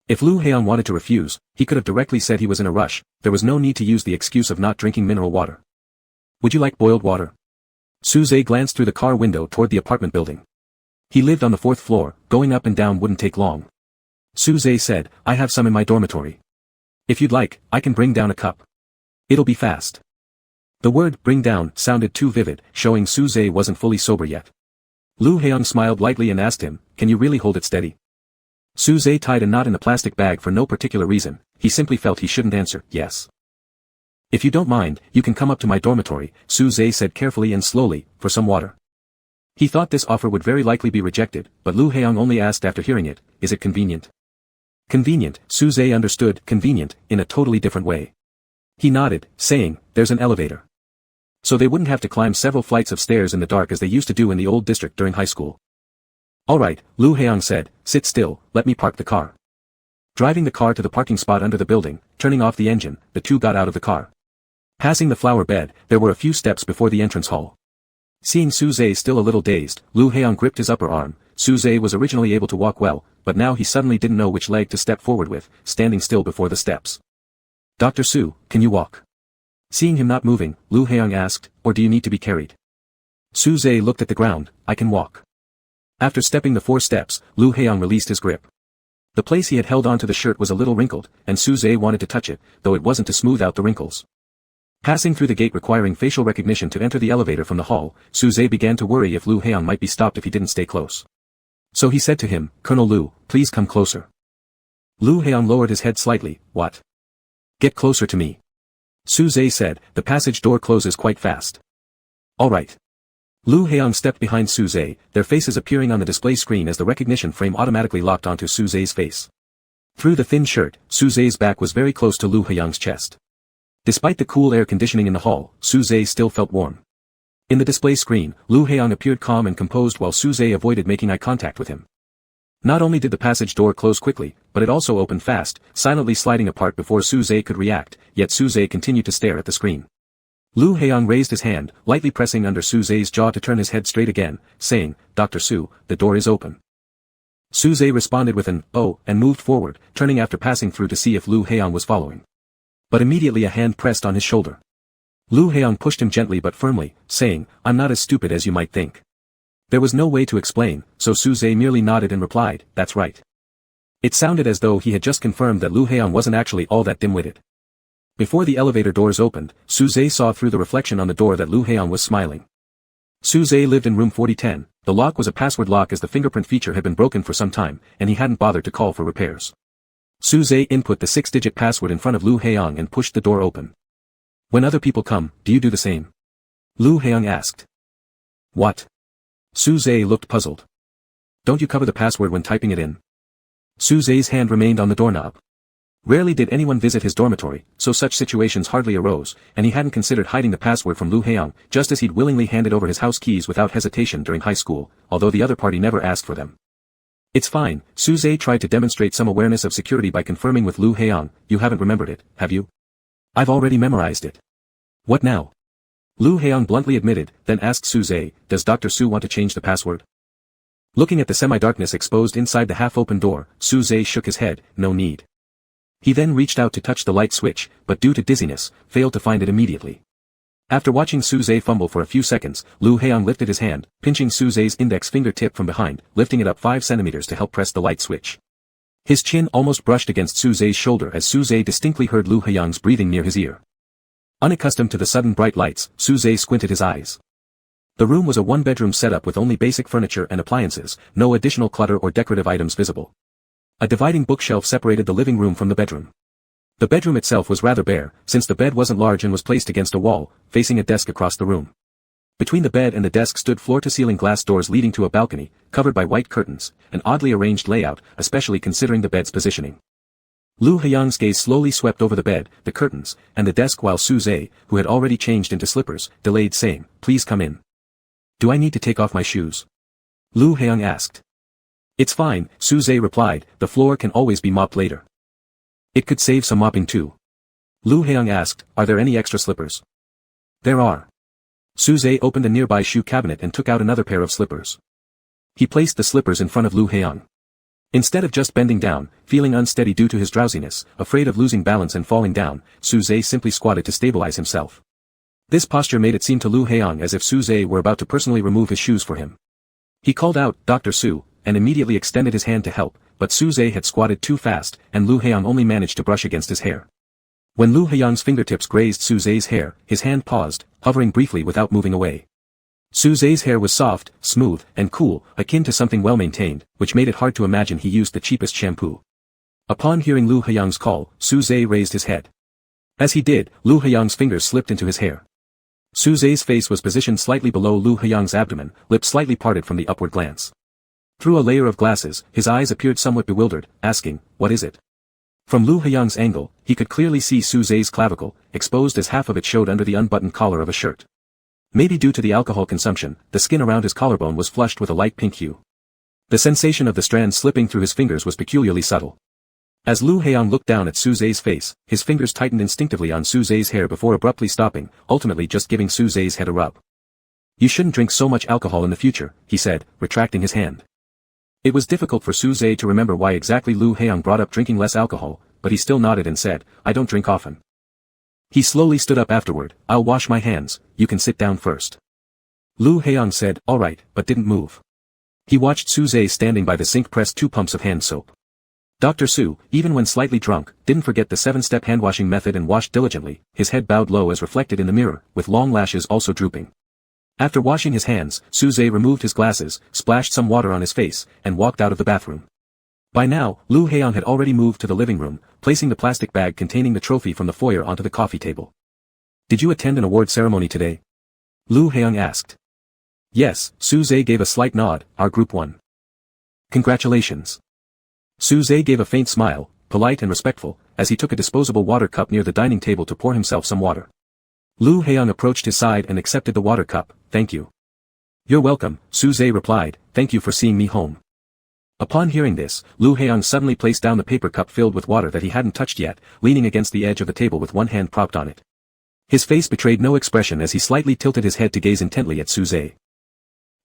[SPEAKER 1] If Lu Haiyang wanted to refuse, he could have directly said he was in a rush, there was no need to use the excuse of not drinking mineral water. "Would you like boiled water?" Su Zhe glanced through the car window toward the apartment building. He lived on the 4th floor, going up and down wouldn't take long. Su Zhe said, "I have some in my dormitory. If you'd like, I can bring down a cup. It'll be fast." The word "bring down" sounded too vivid, showing Su Zhe wasn't fully sober yet. Lu Haiyang smiled lightly and asked him, "Can you really hold it steady?" Su Zhe tied a knot in a plastic bag for no particular reason, he simply felt he shouldn't answer, "Yes." "If you don't mind, you can come up to my dormitory," Su Zhe said carefully and slowly, "for some water." He thought this offer would very likely be rejected, but Lu Haiyang only asked after hearing it, "Is it convenient?" Convenient, Su Zhe understood convenient in a totally different way. He nodded, saying, "There's an elevator." So they wouldn't have to climb several flights of stairs in the dark as they used to do in the old district during high school. "All right," Lu Haiyang said, "sit still, let me park the car." Driving the car to the parking spot under the building, turning off the engine, the two got out of the car. Passing the flower bed, there were a few steps before the entrance hall. Seeing Su Zhe still a little dazed, Lu Haiyang gripped his upper arm. Su Zhe was originally able to walk well, but now he suddenly didn't know which leg to step forward with, standing still before the steps. "Dr. Su, can you walk?" Seeing him not moving, Lu Haiyang asked, "Or do you need to be carried?" Su Zhe looked at the ground, "I can walk." After stepping the 4 steps, Lu Haiyang released his grip. The place he had held onto the shirt was a little wrinkled, and Su Zhe wanted to touch it, though it wasn't to smooth out the wrinkles. Passing through the gate requiring facial recognition to enter the elevator from the hall, Su Zhe began to worry if Lu Haiyang might be stopped if he didn't stay close. So he said to him, Colonel Lu, please come closer. Lu Heong lowered his head slightly. What? Get closer to me. Su Zhe said, the passage door closes quite fast. All right. Lu Heong stepped behind Su Zhe, their faces appearing on the display screen as the recognition frame automatically locked onto Su Zhe's face. Through the thin shirt, Su Zhe's back was very close to Lu Heong's chest. Despite the cool air conditioning in the hall, Su Zhe still felt warm. In the display screen, Lu Heong appeared calm and composed while Su Zhe avoided making eye contact with him. Not only did the passage door close quickly, but it also opened fast, silently sliding apart before Su Zhe could react, yet Su Zhe continued to stare at the screen. Lu Heong raised his hand, lightly pressing under Su Zhe's jaw to turn his head straight again, saying, Dr. Su, the door is open. Su Zhe responded with an, oh, and moved forward, turning after passing through to see if Lu Heong was following. But immediately a hand pressed on his shoulder. Lu Heong pushed him gently but firmly, saying, I'm not as stupid as you might think. There was no way to explain, so Su Zhe merely nodded and replied, that's right. It sounded as though he had just confirmed that Lu Heong wasn't actually all that dim-witted. Before the elevator doors opened, Su Zhe saw through the reflection on the door that Lu Heong was smiling. Su Zhe lived in room 4010, the lock was a password lock as the fingerprint feature had been broken for some time, and he hadn't bothered to call for repairs. Su Zhe input the 6-digit password in front of Lu Heong and pushed the door open. When other people come, do you do the same? Lu Heong asked. What? Su Zhe looked puzzled. Don't you cover the password when typing it in? Su Zhe's hand remained on the doorknob. Rarely did anyone visit his dormitory, so such situations hardly arose, and he hadn't considered hiding the password from Lu Heong, just as he'd willingly handed over his house keys without hesitation during high school, although the other party never asked for them. It's fine, Su Zhe tried to demonstrate some awareness of security by confirming with Lu Heong, you haven't remembered it, have you? I've already memorized it. What now? Lu Heong bluntly admitted, then asked Su Zhe, does Dr. Su want to change the password? Looking at the semi-darkness exposed inside the half-open door, Su Zhe shook his head, no need. He then reached out to touch the light switch, but due to dizziness, failed to find it immediately. After watching Su Zhe fumble for a few seconds, Lu Heong lifted his hand, pinching Su Zhe's index finger tip from behind, lifting it up 5 centimeters to help press the light switch. His chin almost brushed against Su Zhe's shoulder as Su Zhe distinctly heard Lu Heong's breathing near his ear. Unaccustomed to the sudden bright lights, Su Zhe squinted his eyes. The room was a one-bedroom setup with only basic furniture and appliances, no additional clutter or decorative items visible. A dividing bookshelf separated the living room from the bedroom. The bedroom itself was rather bare, since the bed wasn't large and was placed against a wall, facing a desk across the room. Between the bed and the desk stood floor-to-ceiling glass doors leading to a balcony, covered by white curtains, an oddly arranged layout, especially considering the bed's positioning. Lu Heong's gaze slowly swept over the bed, the curtains, and the desk while Su Zhe, who had already changed into slippers, delayed saying, please come in. Do I need to take off my shoes? Lu Heong asked. It's fine, Su Zhe replied, the floor can always be mopped later. It could save some mopping too. Lu Heong asked, are there any extra slippers? There are. Su Zhe opened a nearby shoe cabinet and took out another pair of slippers. He placed the slippers in front of Lu Heong. Instead of just bending down, feeling unsteady due to his drowsiness, afraid of losing balance and falling down, Su Zhe simply squatted to stabilize himself. This posture made it seem to Lu Heong as if Su Zhe were about to personally remove his shoes for him. He called out, Dr. Su, and immediately extended his hand to help, but Su Zhe had squatted too fast, and Lu Heong only managed to brush against his hair. When Lu Heong's fingertips grazed Su Zhe's hair, his hand paused, hovering briefly without moving away. Su Zhe's hair was soft, smooth, and cool, akin to something well-maintained, which made it hard to imagine he used the cheapest shampoo. Upon hearing Lu Heong's call, Su Zhe raised his head. As he did, Lu Heong's fingers slipped into his hair. Su Zhe's face was positioned slightly below Lu Heong's abdomen, lips slightly parted from the upward glance. Through a layer of glasses, his eyes appeared somewhat bewildered, asking, what is it? From Lu Heong's angle, he could clearly see Su Zhe's clavicle, exposed as half of it showed under the unbuttoned collar of a shirt. Maybe due to the alcohol consumption, the skin around his collarbone was flushed with a light pink hue. The sensation of the strands slipping through his fingers was peculiarly subtle. As Lu Heong looked down at Su Zhe's face, his fingers tightened instinctively on Su Zhe's hair before abruptly stopping, ultimately just giving Su Zhe's head a rub. You shouldn't drink so much alcohol in the future, he said, retracting his hand. It was difficult for Su Zhe to remember why exactly Lu Heong brought up drinking less alcohol, but he still nodded and said, I don't drink often. He slowly stood up afterward, I'll wash my hands, you can sit down first. Lu Heong said, all right, but didn't move. He watched Su Zhe standing by the sink press 2 pumps of hand soap. Dr. Su, even when slightly drunk, didn't forget the 7-step hand-washing method and washed diligently, his head bowed low as reflected in the mirror, with long lashes also drooping. After washing his hands, Suze removed his glasses, splashed some water on his face, and walked out of the bathroom. By now, Lu Heong had already moved to the living room, placing the plastic bag containing the trophy from the foyer onto the coffee table. Did you attend an award ceremony today? Lu Heong asked. Yes, Suze gave a slight nod, our group won. Congratulations. Suze gave a faint smile, polite and respectful, as he took a disposable water cup near the dining table to pour himself some water. Lu Heong approached his side and accepted the water cup. Thank you. You're welcome, Suze replied, thank you for seeing me home. Upon hearing this, Lu Heong suddenly placed down the paper cup filled with water that he hadn't touched yet, leaning against the edge of the table with one hand propped on it. His face betrayed no expression as he slightly tilted his head to gaze intently at Suze.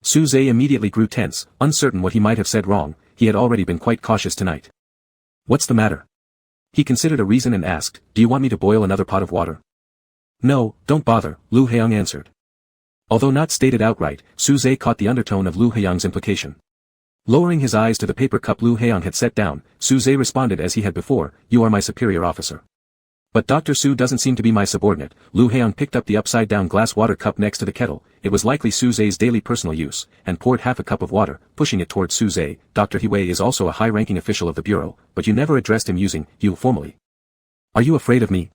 [SPEAKER 1] Suze immediately grew tense, uncertain what he might have said wrong. He had already been quite cautious tonight. What's the matter? He considered a reason and asked, do you want me to boil another pot of water? No, don't bother, Lu Heong answered. Although not stated outright, Suze caught the undertone of Lu Heong's implication. Lowering his eyes to the paper cup Lu Heong had set down, Suze responded as he had before, you are my superior officer. But Dr. Su doesn't seem to be my subordinate. Lu Heong picked up the upside-down glass water cup next to the kettle. It was likely Suze's daily personal use, and poured half a cup of water, pushing it towards Suze. Dr. Hiwei is also a high-ranking official of the bureau, but you never addressed him using you formally. Are you afraid of me?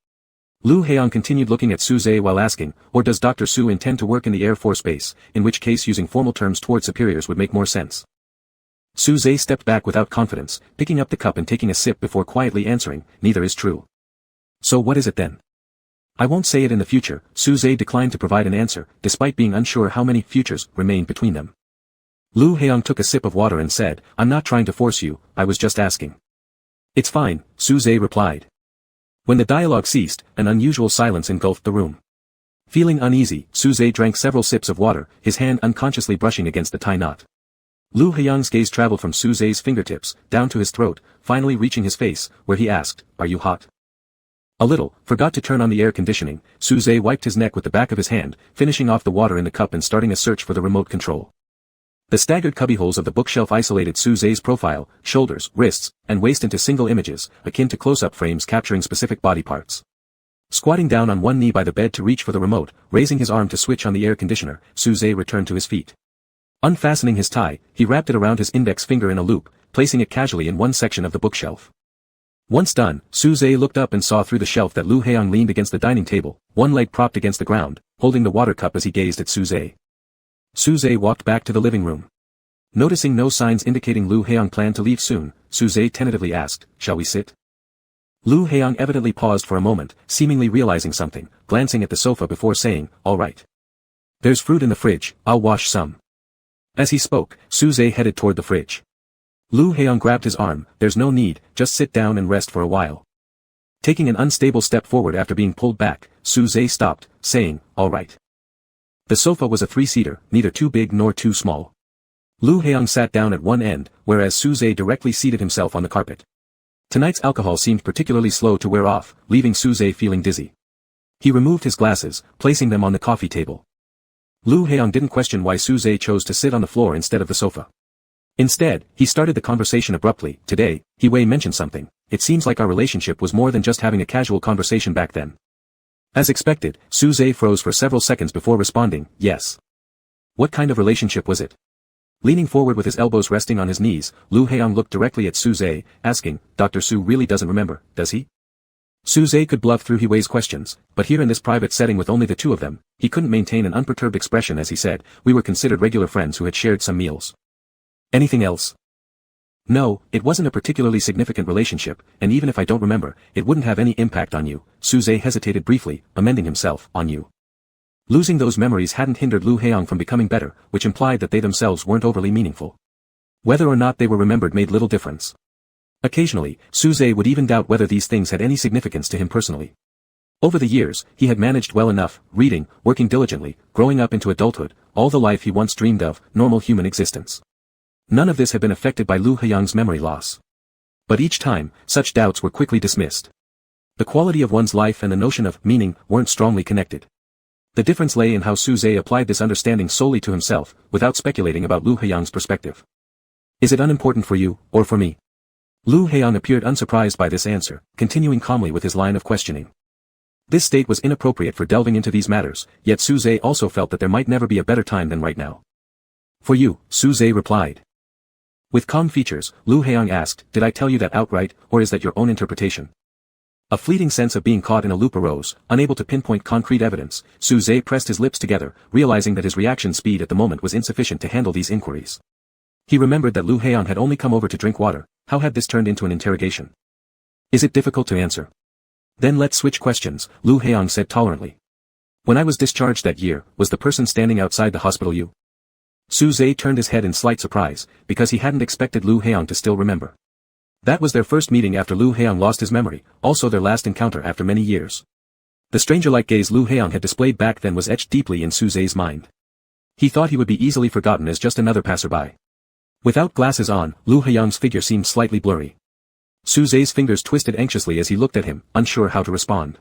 [SPEAKER 1] Lu Heong continued looking at Suze while asking, or does Dr. Su intend to work in the Air Force Base, in which case using formal terms toward superiors would make more sense. Suze stepped back without confidence, picking up the cup and taking a sip before quietly answering, neither is true. So what is it then? I won't say it in the future. Suze declined to provide an answer, despite being unsure how many futures remained between them. Lu Heong took a sip of water and said, I'm not trying to force you, I was just asking. It's fine, Suze replied. When the dialogue ceased, an unusual silence engulfed the room. Feeling uneasy, Suze drank several sips of water, his hand unconsciously brushing against the tie knot. Lu Heong's gaze traveled from Suze's fingertips, down to his throat, finally reaching his face, where he asked, are you hot? A little, forgot to turn on the air conditioning. Suze wiped his neck with the back of his hand, finishing off the water in the cup and starting a search for the remote control. The staggered cubbyholes of the bookshelf isolated Suze's profile, shoulders, wrists, and waist into single images, akin to close-up frames capturing specific body parts. Squatting down on one knee by the bed to reach for the remote, raising his arm to switch on the air conditioner, Suze returned to his feet. Unfastening his tie, he wrapped it around his index finger in a loop, placing it casually in one section of the bookshelf. Once done, Suze looked up and saw through the shelf that Lu Heong leaned against the dining table, one leg propped against the ground, holding the water cup as he gazed at Suze. Suze walked back to the living room. Noticing no signs indicating Lu Heong planned to leave soon, Suze tentatively asked, shall we sit? Lu Heong evidently paused for a moment, seemingly realizing something, glancing at the sofa before saying, all right. There's fruit in the fridge, I'll wash some. As he spoke, Suze headed toward the fridge. Lu Heong grabbed his arm, there's no need, just sit down and rest for a while. Taking an unstable step forward after being pulled back, Suze stopped, saying, all right. The sofa was a three-seater, neither too big nor too small. Lu Heong sat down at one end, whereas Suze directly seated himself on the carpet. Tonight's alcohol seemed particularly slow to wear off, leaving Suze feeling dizzy. He removed his glasses, placing them on the coffee table. Lu Heong didn't question why Suze chose to sit on the floor instead of the sofa. Instead, he started the conversation abruptly. Today, Hiwei mentioned something. It seems like our relationship was more than just having a casual conversation back then. As expected, Suze froze for several seconds before responding, yes. What kind of relationship was it? Leaning forward with his elbows resting on his knees, Lu Heong looked directly at Suze, asking, Dr. Su really doesn't remember, does he? Suze could bluff through Hiwei's questions, but here in this private setting with only the two of them, he couldn't maintain an unperturbed expression as he said, we were considered regular friends who had shared some meals. Anything else? No, it wasn't a particularly significant relationship, and even if I don't remember, it wouldn't have any impact on you. Suze hesitated briefly, amending himself, on you. Losing those memories hadn't hindered Lu Heong from becoming better, which implied that they themselves weren't overly meaningful. Whether or not they were remembered made little difference. Occasionally, Suze would even doubt whether these things had any significance to him personally. Over the years, he had managed well enough, reading, working diligently, growing up into adulthood, all the life he once dreamed of, normal human existence. None of this had been affected by Lu Heong's memory loss. But each time, such doubts were quickly dismissed. The quality of one's life and the notion of meaning weren't strongly connected. The difference lay in how Suze applied this understanding solely to himself, without speculating about Lu Heong's perspective. Is it unimportant for you, or for me? Lu Heong appeared unsurprised by this answer, continuing calmly with his line of questioning. This state was inappropriate for delving into these matters, yet Suze also felt that there might never be a better time than right now. For you, Suze replied. With calm features, Lu Heong asked, did I tell you that outright, or is that your own interpretation? A fleeting sense of being caught in a loop arose. Unable to pinpoint concrete evidence, Suze pressed his lips together, realizing that his reaction speed at the moment was insufficient to handle these inquiries. He remembered that Lu Heong had only come over to drink water. How had this turned into an interrogation? Is it difficult to answer? Then let's switch questions, Lu Heong said tolerantly. When I was discharged that year, was the person standing outside the hospital you? Suze turned his head in slight surprise, because he hadn't expected Lu Heong to still remember. That was their first meeting after Lu Heong lost his memory, also their last encounter after many years. The stranger-like gaze Lu Heong had displayed back then was etched deeply in Suze's mind. He thought he would be easily forgotten as just another passerby. Without glasses on, Lu Heong's figure seemed slightly blurry. Suze's fingers twisted anxiously as he looked at him, unsure how to respond.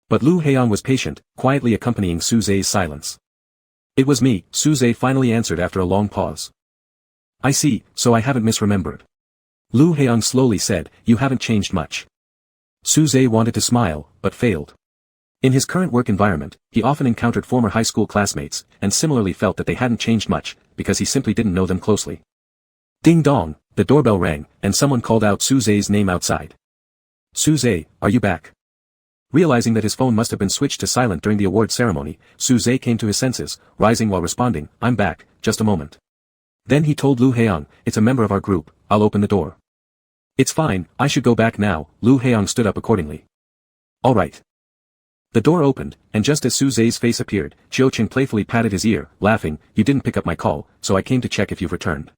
[SPEAKER 1] But Lu Heong was patient, quietly accompanying Suze's silence. It was me, Suze finally answered after a long pause. I see, so I haven't misremembered. Lu Heong slowly said, you haven't changed much. Suze wanted to smile, but failed. In his current work environment, he often encountered former high school classmates, and similarly felt that they hadn't changed much, because he simply didn't know them closely. Ding dong, the doorbell rang, and someone called out Suze's name outside. Suze, are you back? Realizing that his phone must have been switched to silent during the award ceremony, Suze came to his senses, rising while responding, I'm back, just a moment. Then he told Lu Heong, it's a member of our group, I'll open the door. It's fine, I should go back now, Lu Heong stood up accordingly. All right. The door opened, and just as Suze's face appeared, Chiu Ching playfully patted his ear, laughing, you didn't pick up my call, so I came to check if you've returned.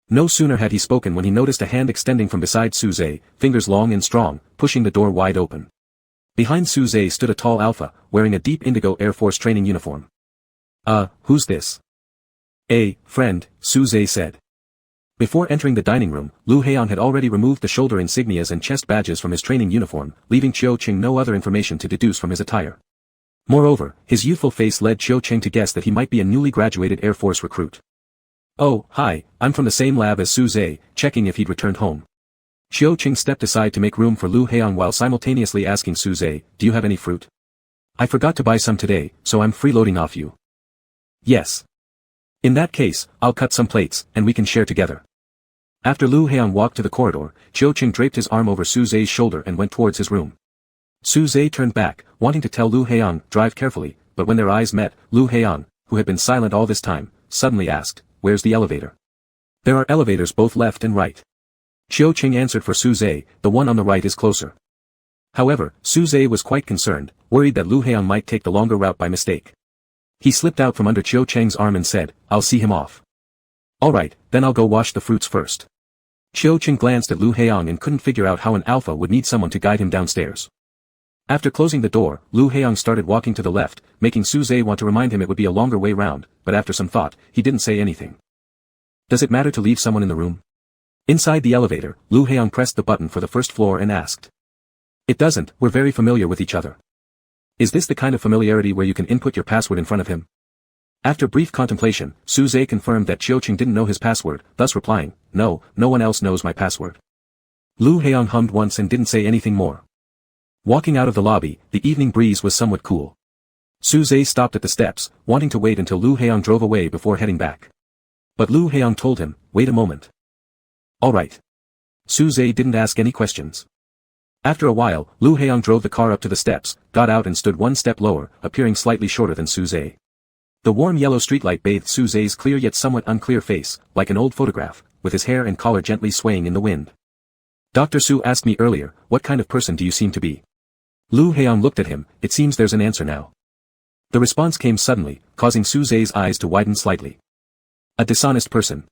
[SPEAKER 1] No sooner had he spoken when he noticed a hand extending from beside Suze, fingers long and strong, pushing the door wide open. Behind Suze stood a tall alpha, wearing a deep indigo Air Force training uniform. Who's this? A friend, Suze said. Before entering the dining room, Lu Heong had already removed the shoulder insignias and chest badges from his training uniform, leaving Chiu Ching no other information to deduce from his attire. Moreover, his youthful face led Chiu Ching to guess that he might be a newly graduated Air Force recruit. Oh, hi, I'm from the same lab as Suze, checking if he'd returned home. Chiu Ching stepped aside to make room for Lu Heong while simultaneously asking Suze, do you have any fruit? I forgot to buy some today, so I'm freeloading off you. Yes. In that case, I'll cut some plates, and we can share together. After Lu Heong walked to the corridor, Chiu Ching draped his arm over Suze's shoulder and went towards his room. Suze turned back, wanting to tell Lu Heong, drive carefully, but when their eyes met, Lu Heong, who had been silent all this time, suddenly asked, where's the elevator? There are elevators both left and right. Chiu Ching answered for Suze, the one on the right is closer. However, Suze was quite concerned, worried that Lu Heong might take the longer route by mistake. He slipped out from under Chiu Ching's arm and said, I'll see him off. Alright, then I'll go wash the fruits first. Chiu Ching glanced at Lu Heong and couldn't figure out how an alpha would need someone to guide him downstairs. After closing the door, Lu Heong started walking to the left, making Suze want to remind him it would be a longer way round, but after some thought, he didn't say anything. Does it matter to leave someone in the room? Inside the elevator, Lu Heong pressed the button for the first floor and asked. It doesn't, we're very familiar with each other. Is this the kind of familiarity where you can input your password in front of him? After brief contemplation, Suze confirmed that Chiu Ching didn't know his password, thus replying, no, no one else knows my password. Lu Heong hummed once and didn't say anything more. Walking out of the lobby, the evening breeze was somewhat cool. Suze stopped at the steps, wanting to wait until Lu Heong drove away before heading back. But Lu Heong told him, wait a moment. Alright. Suze didn't ask any questions. After a while, Lu Heong drove the car up to the steps, got out and stood one step lower, appearing slightly shorter than Suze. The warm yellow streetlight bathed Suze's clear yet somewhat unclear face, like an old photograph, with his hair and collar gently swaying in the wind. Dr. Su asked me earlier, what kind of person do you seem to be? Lu Heong looked at him, it seems there's an answer now. The response came suddenly, causing Suze's eyes to widen slightly. A dishonest person.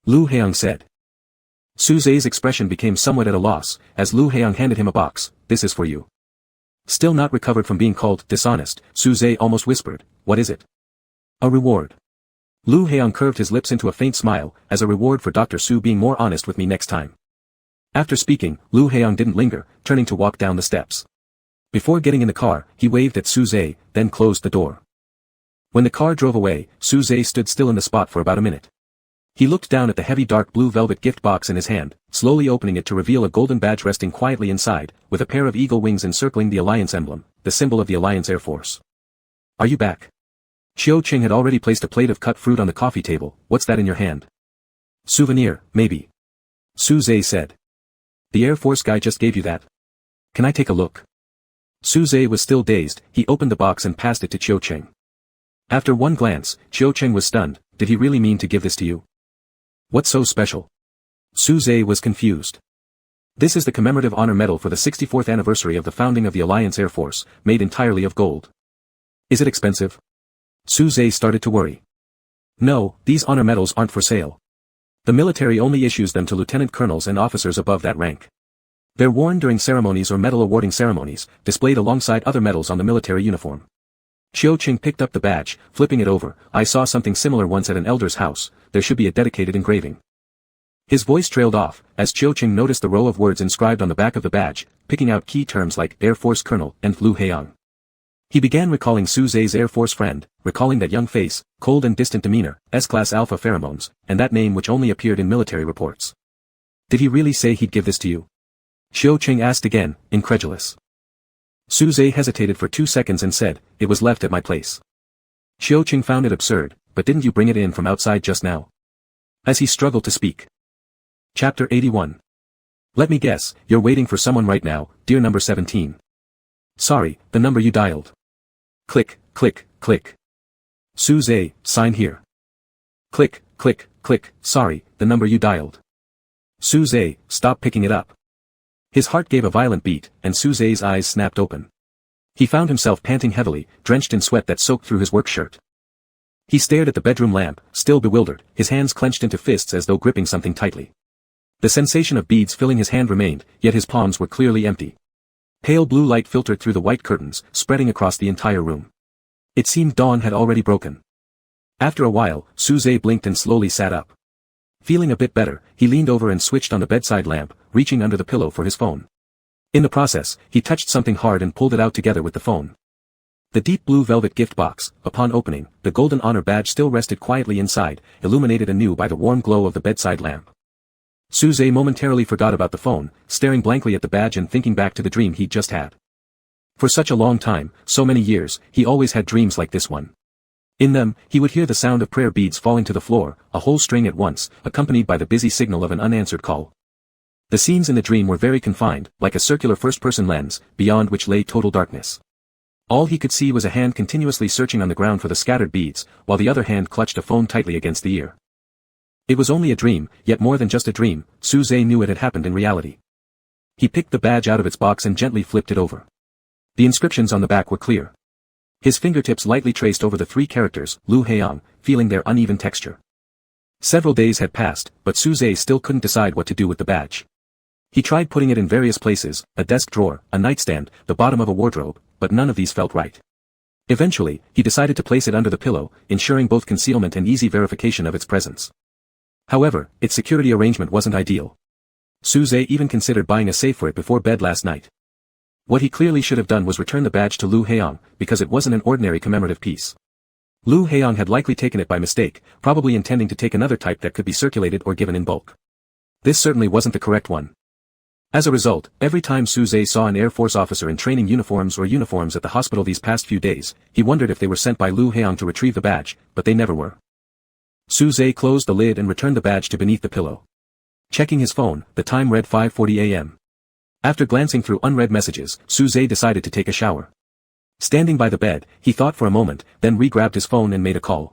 [SPEAKER 1] Lu Heong said. Suze's expression became somewhat at a loss, as Lu Heong handed him a box, this is for you. Still not recovered from being called dishonest, Suze almost whispered, what is it? A reward. Lu Heong curved his lips into a faint smile, as a reward for Dr. Su being more honest with me next time. After speaking, Lu Heong didn't linger, turning to walk down the steps. Before getting in the car, he waved at Suze, then closed the door. When the car drove away, Suze stood still in the spot for about a minute. He looked down at the heavy dark blue velvet gift box in his hand, slowly opening it to reveal a golden badge resting quietly inside, with a pair of eagle wings encircling the Alliance emblem, the symbol of the Alliance Air Force. Are you back? Qiu Qing had already placed a plate of cut fruit on the coffee table. What's that in your hand? Souvenir, maybe. Su Zhe said. The Air Force guy just gave you that. Can I take a look? Su Zhe was still dazed. He opened the box and passed it to Qiu Qing. After one glance, Qiu Qing was stunned. Did he really mean to give this to you? What's so special? Su Zhe was confused. This is the commemorative honor medal for the 64th anniversary of the founding of the Alliance Air Force, made entirely of gold. Is it expensive? Su Zhe started to worry. No, these honor medals aren't for sale. The military only issues them to lieutenant colonels and officers above that rank. They're worn during ceremonies or medal awarding ceremonies, displayed alongside other medals on the military uniform. Qiu Qing picked up the badge, flipping it over. I saw something similar once at an elder's house. There should be a dedicated engraving. His voice trailed off, as Qiu Qing noticed the row of words inscribed on the back of the badge, picking out key terms like Air Force Colonel and Lu Heiyang. He began recalling Su Zhe's Air Force friend, recalling that young face, cold and distant demeanor, S-Class Alpha pheromones, and that name which only appeared in military reports. Did he really say he'd give this to you? Qiu Qing asked again, incredulous. Su Zhe hesitated for 2 seconds and said, it was left at my place. Qiu Qing found it absurd, but didn't you bring it in from outside just now? As he struggled to speak. Chapter 81. Let me guess, you're waiting for someone right now, dear number 17. Sorry, the number you dialed. Click, click, click. Su Zhe, sign here. Click, click, click, sorry, the number you dialed. Su Zhe, stop picking it up. His heart gave a violent beat, and Su Zhe's eyes snapped open. He found himself panting heavily, drenched in sweat that soaked through his work shirt. He stared at the bedroom lamp, still bewildered, his hands clenched into fists as though gripping something tightly. The sensation of beads filling his hand remained, yet his palms were clearly empty. Pale blue light filtered through the white curtains, spreading across the entire room. It seemed dawn had already broken. After a while, Su Zhe blinked and slowly sat up. Feeling a bit better, he leaned over and switched on the bedside lamp, reaching under the pillow for his phone. In the process, he touched something hard and pulled it out together with the phone. The deep blue velvet gift box, upon opening, the golden honor badge still rested quietly inside, illuminated anew by the warm glow of the bedside lamp. Su Zhe momentarily forgot about the phone, staring blankly at the badge and thinking back to the dream he'd just had. For such a long time, so many years, he always had dreams like this one. In them, he would hear the sound of prayer beads falling to the floor, a whole string at once, accompanied by the busy signal of an unanswered call. The scenes in the dream were very confined, like a circular first-person lens, beyond which lay total darkness. All he could see was a hand continuously searching on the ground for the scattered beads, while the other hand clutched a phone tightly against the ear. It was only a dream, yet more than just a dream. Su Zhe knew it had happened in reality. He picked the badge out of its box and gently flipped it over. The inscriptions on the back were clear. His fingertips lightly traced over the 3 characters, Lu Heiyang, feeling their uneven texture. Several days had passed, but Su Zhe still couldn't decide what to do with the badge. He tried putting it in various places, a desk drawer, a nightstand, the bottom of a wardrobe, but none of these felt right. Eventually, he decided to place it under the pillow, ensuring both concealment and easy verification of its presence. However, its security arrangement wasn't ideal. Su Zhe even considered buying a safe for it before bed last night. What he clearly should have done was return the badge to Lu Heiyang, because it wasn't an ordinary commemorative piece. Lu Heiyang had likely taken it by mistake, probably intending to take another type that could be circulated or given in bulk. This certainly wasn't the correct one. As a result, every time Su Zhe saw an Air Force officer in training uniforms or uniforms at the hospital these past few days, he wondered if they were sent by Lu Heiyang to retrieve the badge, but they never were. Su Zhe closed the lid and returned the badge to beneath the pillow. Checking his phone, the time read 5:40 a.m. After glancing through unread messages, Su Zhe decided to take a shower. Standing by the bed, he thought for a moment, then re-grabbed his phone and made a call.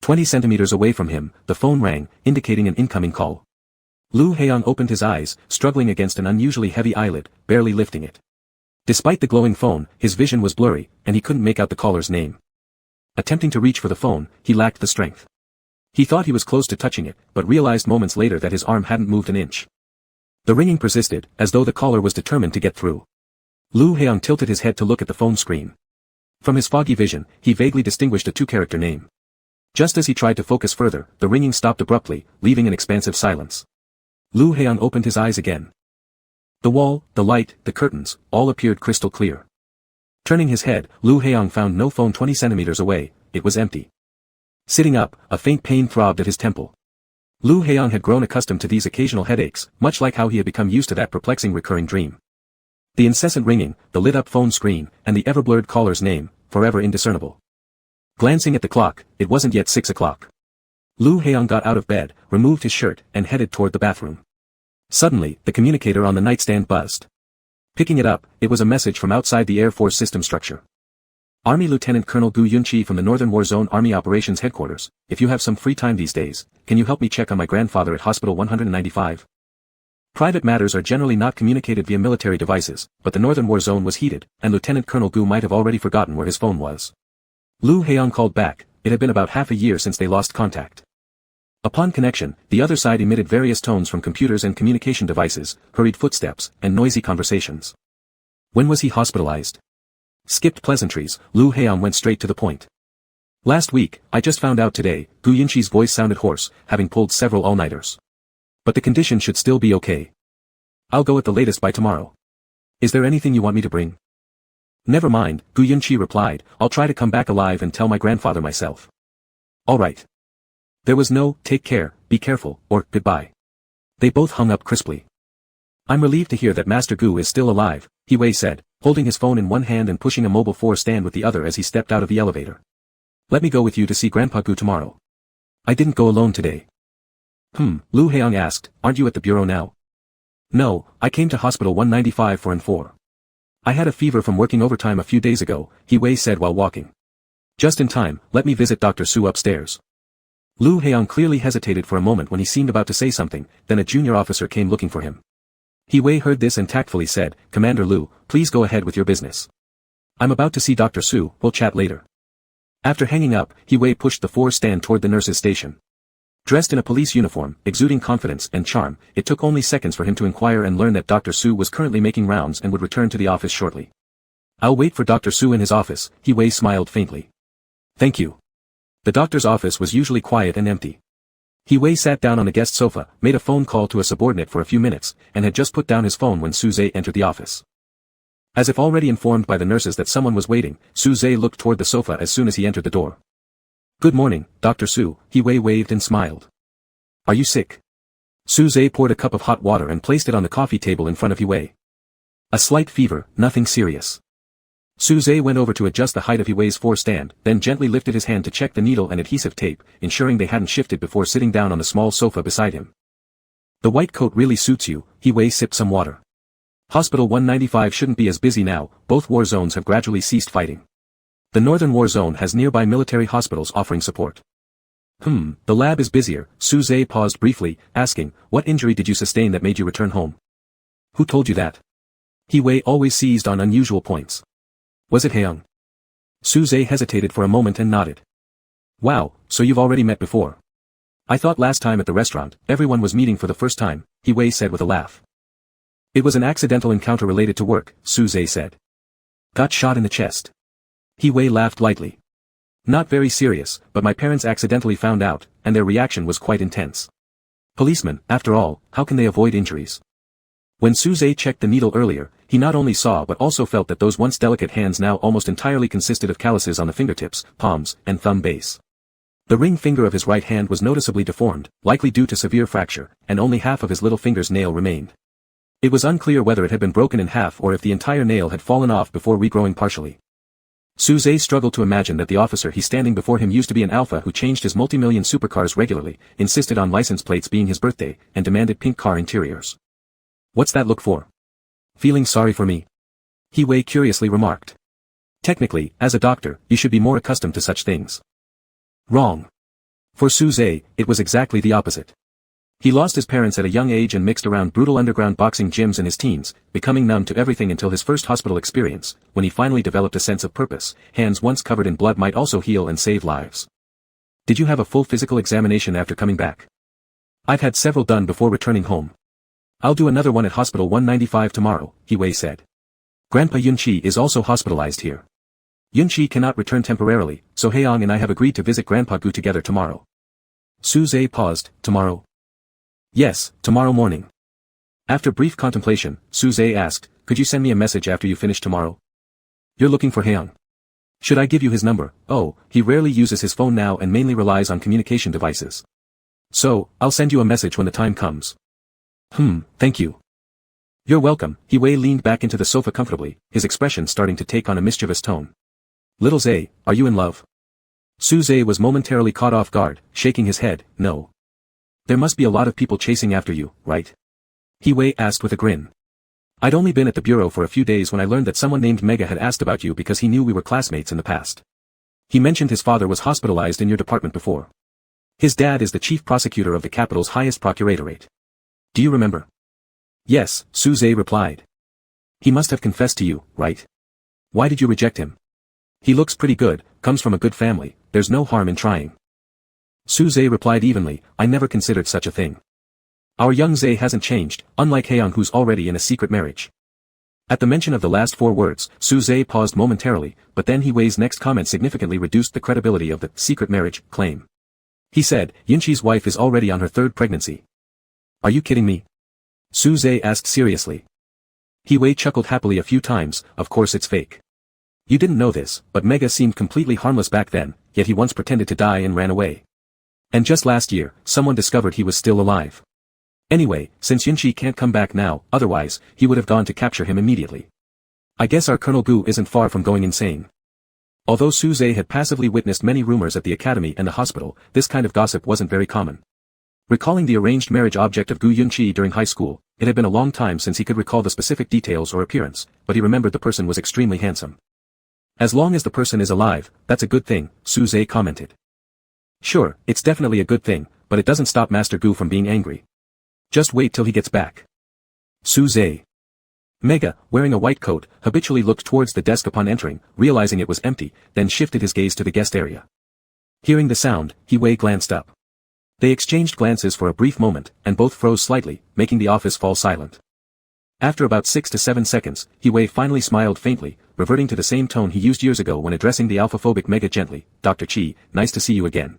[SPEAKER 1] 20 centimeters away from him, the phone rang, indicating an incoming call. Lu Heiyang opened his eyes, struggling against an unusually heavy eyelid, barely lifting it. Despite the glowing phone, his vision was blurry, and he couldn't make out the caller's name. Attempting to reach for the phone, he lacked the strength. He thought he was close to touching it, but realized moments later that his arm hadn't moved an inch. The ringing persisted, as though the caller was determined to get through. Lu Heiyang tilted his head to look at the phone screen. From his foggy vision, he vaguely distinguished a 2-character name. Just as he tried to focus further, the ringing stopped abruptly, leaving an expansive silence. Lu Heiyang opened his eyes again. The wall, the light, the curtains, all appeared crystal clear. Turning his head, Lu Heiyang found no phone 20 centimeters away. It was empty. Sitting up, a faint pain throbbed at his temple. Lu Heong had grown accustomed to these occasional headaches, much like how he had become used to that perplexing recurring dream. The incessant ringing, the lit-up phone screen, and the ever-blurred caller's name, forever indiscernible. Glancing at the clock, it wasn't yet 6 o'clock. Lu Heong got out of bed, removed his shirt, and headed toward the bathroom. Suddenly, the communicator on the nightstand buzzed. Picking it up, it was a message from outside the Air Force system structure. Army Lieutenant Colonel Gu Yunqi from the Northern War Zone Army Operations Headquarters. If you have some free time these days, can you help me check on my grandfather at Hospital 195? Private matters are generally not communicated via military devices, but the Northern War Zone was heated, and Lieutenant Colonel Gu might have already forgotten where his phone was. Lu Heong called back. It had been about half a year since they lost contact. Upon connection, the other side emitted various tones from computers and communication devices, hurried footsteps, and noisy conversations. When was he hospitalized? Skipped pleasantries, Lu Heong went straight to the point. Last week, I just found out today. Gu Yunqi's voice sounded hoarse, having pulled several all-nighters. But the condition should still be okay. I'll go at the latest by tomorrow. Is there anything you want me to bring? Never mind, Gu Yunqi replied, I'll try to come back alive and tell my grandfather myself. All right. There was no, take care, be careful, or, goodbye. They both hung up crisply. I'm relieved to hear that Master Gu is still alive, He Wei said, holding his phone in one hand and pushing a mobile 4 stand with the other as he stepped out of the elevator. Let me go with you to see Grandpa Gu tomorrow. I didn't go alone today. Lu Heong asked, aren't you at the bureau now? No, I came to Hospital 195 for N4. I had a fever from working overtime a few days ago, He Wei said while walking. Just in time, let me visit Dr. Su upstairs. Lu Heong clearly hesitated for a moment when he seemed about to say something, then a junior officer came looking for him. He Wei heard this and tactfully said, Commander Lu, please go ahead with your business. I'm about to see Dr. Su, we'll chat later. After hanging up, He Wei pushed the 4 stand toward the nurse's station. Dressed in a police uniform, exuding confidence and charm, it took only seconds for him to inquire and learn that Dr. Su was currently making rounds and would return to the office shortly. I'll wait for Dr. Su in his office, He Wei smiled faintly. Thank you. The doctor's office was usually quiet and empty. He Wei sat down on a guest sofa, made a phone call to a subordinate for a few minutes, and had just put down his phone when Su Zhe entered the office. As if already informed by the nurses that someone was waiting, Su Zhe looked toward the sofa as soon as he entered the door. Good morning, Dr. Su, He Wei waved and smiled. Are you sick? Su Zhe poured a cup of hot water and placed it on the coffee table in front of He Wei. A slight fever, nothing serious. Su Zhe went over to adjust the height of He Wei's 4 stand, then gently lifted his hand to check the needle and adhesive tape, ensuring they hadn't shifted before sitting down on the small sofa beside him. The white coat really suits you, He Wei sipped some water. Hospital 195 shouldn't be as busy now, both war zones have gradually ceased fighting. The Northern War Zone has nearby military hospitals offering support. The lab is busier, Su Zhe paused briefly, asking, what injury did you sustain that made you return home? Who told you that? He Wei always seized on unusual points. Was it Heong? Su Zhe hesitated for a moment and nodded. Wow, so you've already met before. I thought last time at the restaurant, everyone was meeting for the first time, He Wei said with a laugh. It was an accidental encounter related to work, Su Zhe said. Got shot in the chest. He Wei laughed lightly. Not very serious, but my parents accidentally found out, and their reaction was quite intense. Policemen, after all, how can they avoid injuries? When Su Zhe checked the needle earlier, he not only saw but also felt that those once delicate hands now almost entirely consisted of calluses on the fingertips, palms, and thumb base. The ring finger of his right hand was noticeably deformed, likely due to severe fracture, and only half of his little finger's nail remained. It was unclear whether it had been broken in half or if the entire nail had fallen off before regrowing partially. Su Zhe struggled to imagine that the officer he standing before him used to be an alpha who changed his multi-million supercars regularly, insisted on license plates being his birthday, and demanded pink car interiors. What's that look for? Feeling sorry for me? He Wei curiously remarked. Technically, as a doctor, you should be more accustomed to such things. Wrong. For Su Zhe, it was exactly the opposite. He lost his parents at a young age and mixed around brutal underground boxing gyms in his teens, becoming numb to everything until his first hospital experience, when he finally developed a sense of purpose. Hands once covered in blood might also heal and save lives. Did you have a full physical examination after coming back? I've had several done before returning home. I'll do another one at Hospital 195 tomorrow, He Wei said. Grandpa Yunqi is also hospitalized here. Yunqi cannot return temporarily, so Heong and I have agreed to visit Grandpa Gu together tomorrow. Su Zhe paused. Tomorrow? Yes, tomorrow morning. After brief contemplation, Su Zhe asked, could you send me a message after you finish tomorrow? You're looking for Heong. Should I give you his number? Oh, he rarely uses his phone now and mainly relies on communication devices. So, I'll send you a message when the time comes. Thank you. You're welcome. He leaned back into the sofa comfortably, his expression starting to take on a mischievous tone. Little Zay, are you in love? Zay was momentarily caught off guard, shaking his head. No. There must be a lot of people chasing after you, right? He asked with a grin. I'd only been at the bureau for a few days when I learned that someone named Mega had asked about you because he knew we were classmates in the past. He mentioned his father was hospitalized in your department before. His dad is the chief prosecutor of the capital's highest procuratorate. Do you remember? Yes, Zay replied. He must have confessed to you, right? Why did you reject him? He looks pretty good, comes from a good family, there's no harm in trying. Zay replied evenly, I never considered such a thing. Our young Zay hasn't changed, unlike Haeyoung who's already in a secret marriage. At the mention of the last 4 words, Zay paused momentarily, but then Hiwei's next comment significantly reduced the credibility of the secret marriage claim. He said, Yunqi's wife is already on her 3rd pregnancy. Are you kidding me? Zay asked seriously. Hiwei chuckled happily a few times, of course it's fake. You didn't know this, but Mega seemed completely harmless back then, yet he once pretended to die and ran away. And just last year, someone discovered he was still alive. Anyway, since Yunqi can't come back now, otherwise, he would have gone to capture him immediately. I guess our Colonel Gu isn't far from going insane. Although Zay had passively witnessed many rumors at the academy and the hospital, this kind of gossip wasn't very common. Recalling the arranged marriage object of Gu Yunqi during high school, it had been a long time since he could recall the specific details or appearance, but he remembered the person was extremely handsome. As long as the person is alive, that's a good thing, Zay commented. Sure, it's definitely a good thing, but it doesn't stop Master Gu from being angry. Just wait till he gets back. Zay. Mega, wearing a white coat, habitually looked towards the desk upon entering, realizing it was empty, then shifted his gaze to the guest area. Hearing the sound, Hiwei glanced up. They exchanged glances for a brief moment, and both froze slightly, making the office fall silent. After about 6 to 7 seconds, Hiwei finally smiled faintly, reverting to the same tone he used years ago when addressing the alpha-phobic Mega gently, Dr. Chi, nice to see you again.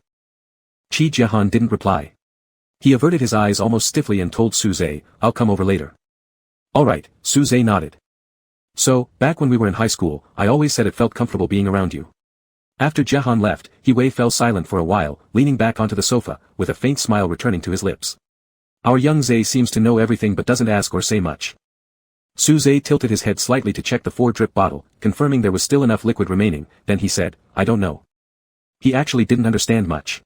[SPEAKER 1] Chi Jiahan didn't reply. He averted his eyes almost stiffly and told Zay, I'll come over later. Alright, Zay nodded. So, back when we were in high school, I always said it felt comfortable being around you. After Jiahan left, Hiwei fell silent for a while, leaning back onto the sofa, with a faint smile returning to his lips. Our young Zay seems to know everything but doesn't ask or say much. Zay tilted his head slightly to check the 4-drip bottle, confirming there was still enough liquid remaining, then he said, I don't know. He actually didn't understand much.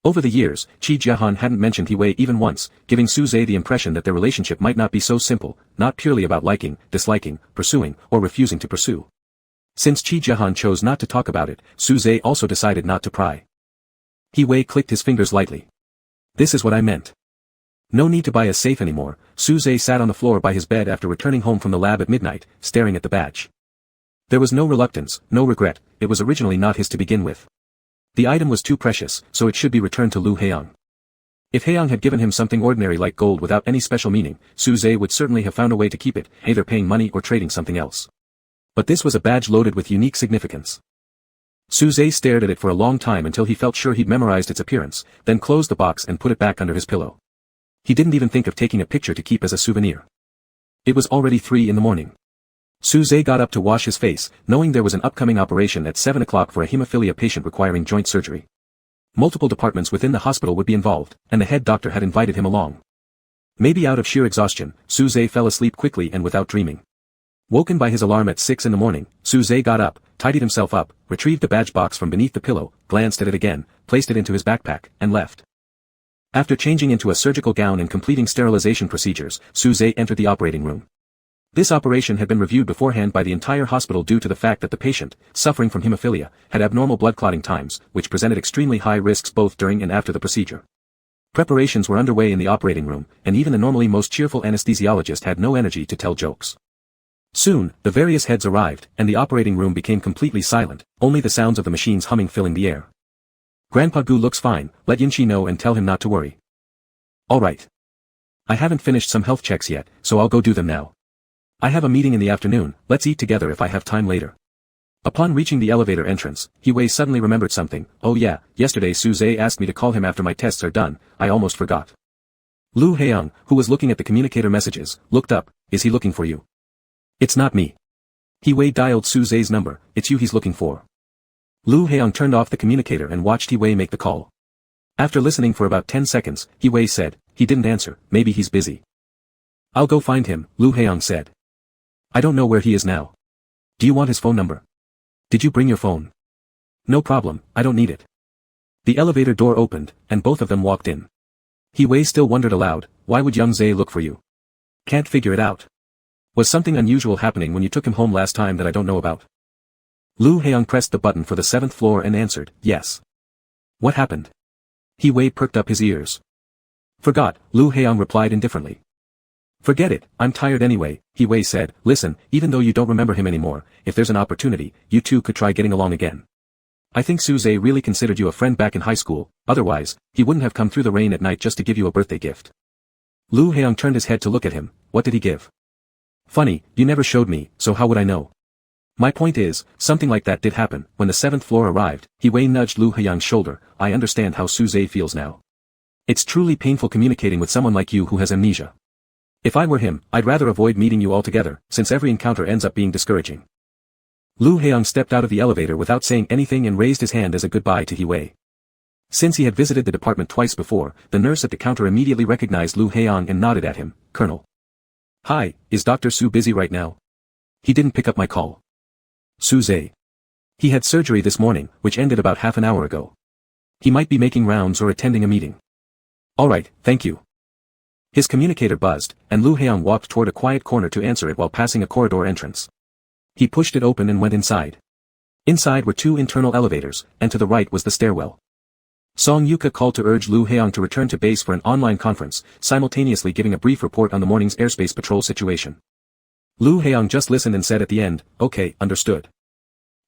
[SPEAKER 1] Over the years, Chi Jiahan hadn't mentioned Hiwei even once, giving Zay the impression that their relationship might not be so simple, not purely about liking, disliking, pursuing, or refusing to pursue. Since Chi Jiahan chose not to talk about it, Zay also decided not to pry. Hiwei clicked his fingers lightly. This is what I meant. No need to buy a safe anymore. Zay sat on the floor by his bed after returning home from the lab at midnight, staring at the badge. There was no reluctance, no regret, it was originally not his to begin with. The item was too precious, so it should be returned to Lu Haeyoung. If Haeyoung had given him something ordinary like gold without any special meaning, Zay would certainly have found a way to keep it, either paying money or trading something else. But this was a badge loaded with unique significance. Zay stared at it for a long time until he felt sure he'd memorized its appearance, then closed the box and put it back under his pillow. He didn't even think of taking a picture to keep as a souvenir. It was already 3 in the morning. Zay got up to wash his face, knowing there was an upcoming operation at 7 o'clock for a hemophilia patient requiring joint surgery. Multiple departments within the hospital would be involved, and the head doctor had invited him along. Maybe out of sheer exhaustion, Zay fell asleep quickly and without dreaming. Woken by his alarm at 6 in the morning, Zay got up, tidied himself up, retrieved the badge box from beneath the pillow, glanced at it again, placed it into his backpack, and left. After changing into a surgical gown and completing sterilization procedures, Zay entered the operating room. This operation had been reviewed beforehand by the entire hospital due to the fact that the patient, suffering from hemophilia, had abnormal blood clotting times, which presented extremely high risks both during and after the procedure. Preparations were underway in the operating room, and even the normally most cheerful anesthesiologist had no energy to tell jokes. Soon, the various heads arrived, and the operating room became completely silent, only the sounds of the machines humming filling the air. Grandpa Gu looks fine, let Yunqi know and tell him not to worry. Alright. I haven't finished some health checks yet, so I'll go do them now. I have a meeting in the afternoon, let's eat together if I have time later. Upon reaching the elevator entrance, Hiwei suddenly remembered something. Oh yeah, yesterday Zay asked me to call him after my tests are done, I almost forgot. Lu Haeyoung, who was looking at the communicator messages, looked up. Is he looking for you? It's not me. Hiwei dialed Zay's number. It's you he's looking for. Lu Haeyoung turned off the communicator and watched Hiwei make the call. After listening for about 10 seconds, He Wei said, "He didn't answer, maybe he's busy." "I'll go find him," Lu Heong said. "I don't know where he is now. Do you want his phone number? Did you bring your phone?" "No problem, I don't need it." The elevator door opened, and both of them walked in. He Wei still wondered aloud, why would Young Zhe look for you? Can't figure it out. Was something unusual happening when you took him home last time that I don't know about? Lu Heong pressed the button for the 7th floor and answered, yes. What happened? He Wei perked up his ears. Forgot, Lu Heong replied indifferently. Forget it, I'm tired anyway, He Wei said. Listen, even though you don't remember him anymore, if there's an opportunity, you two could try getting along again. I think Su Zhe really considered you a friend back in high school, otherwise, he wouldn't have come through the rain at night just to give you a birthday gift. Lu Heong turned his head to look at him. What did he give? Funny, you never showed me, so how would I know? My point is, something like that did happen. When the 7th floor arrived, He Wei nudged Lu Heong's shoulder. I understand how Su Zhe feels now. It's truly painful communicating with someone like you who has amnesia. If I were him, I'd rather avoid meeting you altogether, since every encounter ends up being discouraging. Lu Heong stepped out of the elevator without saying anything and raised his hand as a goodbye to He Wei. Since he had visited the department twice before, the nurse at the counter immediately recognized Lu Heong and nodded at him. Colonel. Hi, is Dr. Su busy right now? He didn't pick up my call. Su Zhe. He had surgery this morning, which ended about half an hour ago. He might be making rounds or attending a meeting. Alright, thank you. His communicator buzzed, and Lu Heong walked toward a quiet corner to answer it while passing a corridor entrance. He pushed it open and went inside. Inside were 2 internal elevators, and to the right was the stairwell. Song Yuka called to urge Lu Heong to return to base for an online conference, simultaneously giving a brief report on the morning's airspace patrol situation. Lu Heong just listened and said at the end, okay, understood.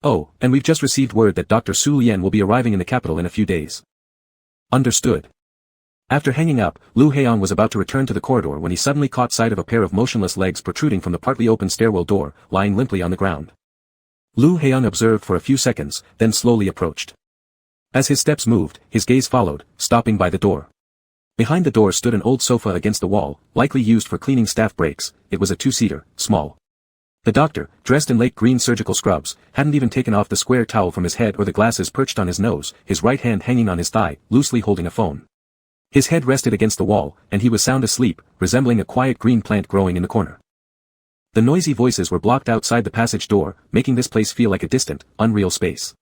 [SPEAKER 1] Oh, and we've just received word that Dr. Su Lian will be arriving in the capital in a few days. Understood. After hanging up, Lu Heong was about to return to the corridor when he suddenly caught sight of a pair of motionless legs protruding from the partly open stairwell door, lying limply on the ground. Lu Heong observed for a few seconds, then slowly approached. As his steps moved, his gaze followed, stopping by the door. Behind the door stood an old sofa against the wall, likely used for cleaning staff breaks. It was a 2-seater, small. The doctor, dressed in lake green surgical scrubs, hadn't even taken off the square towel from his head or the glasses perched on his nose, his right hand hanging on his thigh, loosely holding a phone. His head rested against the wall, and he was sound asleep, resembling a quiet green plant growing in the corner. The noisy voices were blocked outside the passage door, making this place feel like a distant, unreal space.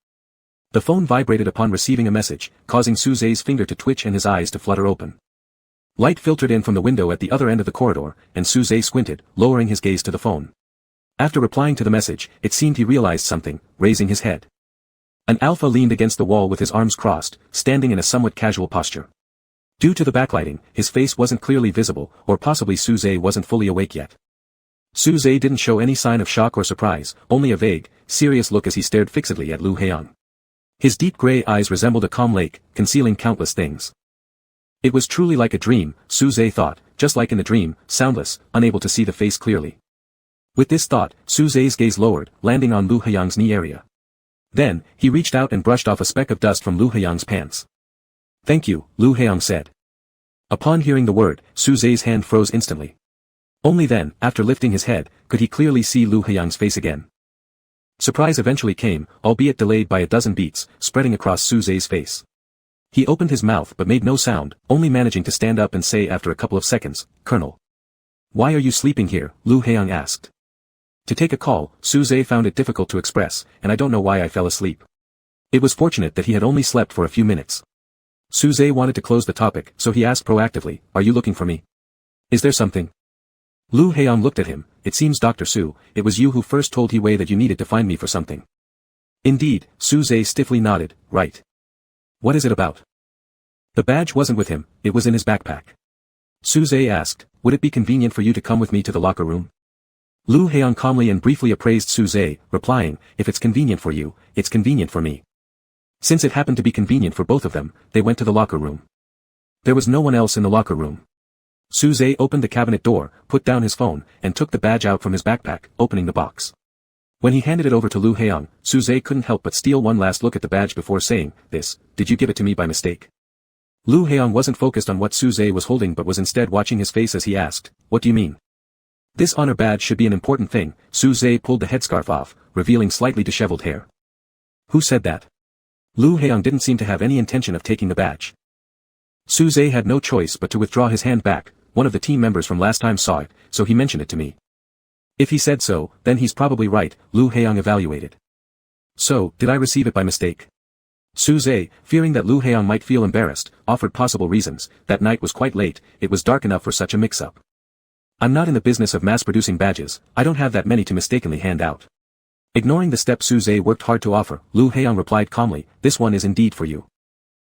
[SPEAKER 1] The phone vibrated upon receiving a message, causing Su Zhe's finger to twitch and his eyes to flutter open. Light filtered in from the window at the other end of the corridor, and Su Zhe squinted, lowering his gaze to the phone. After replying to the message, it seemed he realized something, raising his head. An alpha leaned against the wall with his arms crossed, standing in a somewhat casual posture. Due to the backlighting, his face wasn't clearly visible, or possibly Su Zhe wasn't fully awake yet. Su Zhe didn't show any sign of shock or surprise, only a vague, serious look as he stared fixedly at Lu Heong. His deep gray eyes resembled a calm lake, concealing countless things. It was truly like a dream, Su Zhe thought, just like in a dream, soundless, unable to see the face clearly. With this thought, Su Zhe's gaze lowered, landing on Lu Heong's knee area. Then, he reached out and brushed off a speck of dust from Lu Heong's pants. Thank you, Lu Heong said. Upon hearing the word, Su Zhe's hand froze instantly. Only then, after lifting his head, could he clearly see Lu Heong's face again. Surprise eventually came, albeit delayed by a dozen beats, spreading across Su Zhe's face. He opened his mouth but made no sound, only managing to stand up and say after a couple of seconds, Colonel. Why are you sleeping here? Lu Heong asked. To take a call, Su Zhe found it difficult to express, and I don't know why I fell asleep. It was fortunate that he had only slept for a few minutes. Su Zhe wanted to close the topic, so he asked proactively, are you looking for me? Is there something? Lu Heong looked at him. It seems Dr. Su, it was you who first told He Wei that you needed to find me for something. Indeed, Su Zhe stiffly nodded, right. What is it about? The badge wasn't with him, it was in his backpack. Su Zhe asked, would it be convenient for you to come with me to the locker room? Lu Heong calmly and briefly appraised Su Zhe, replying, if it's convenient for you, it's convenient for me. Since it happened to be convenient for both of them, they went to the locker room. There was no one else in the locker room. Su Zhe opened the cabinet door, put down his phone, and took the badge out from his backpack, opening the box. When he handed it over to Lu Heong, Su Zhe couldn't help but steal one last look at the badge before saying, did you give it to me by mistake? Lu Heong wasn't focused on what Su Zhe was holding but was instead watching his face as he asked, what do you mean? This honor badge should be an important thing. Su Zhe pulled the headscarf off, revealing slightly disheveled hair. Who said that? Lu Heong didn't seem to have any intention of taking the badge. Suze had no choice but to withdraw his hand back. One of the team members from last time saw it, so he mentioned it to me. If he said so, then he's probably right, Lu Heong evaluated. So, did I receive it by mistake? Suze, fearing that Lu Heong might feel embarrassed, offered possible reasons. That night was quite late, it was dark enough for such a mix-up. I'm not in the business of mass-producing badges, I don't have that many to mistakenly hand out. Ignoring the step Suze worked hard to offer, Lu Heong replied calmly, this one is indeed for you.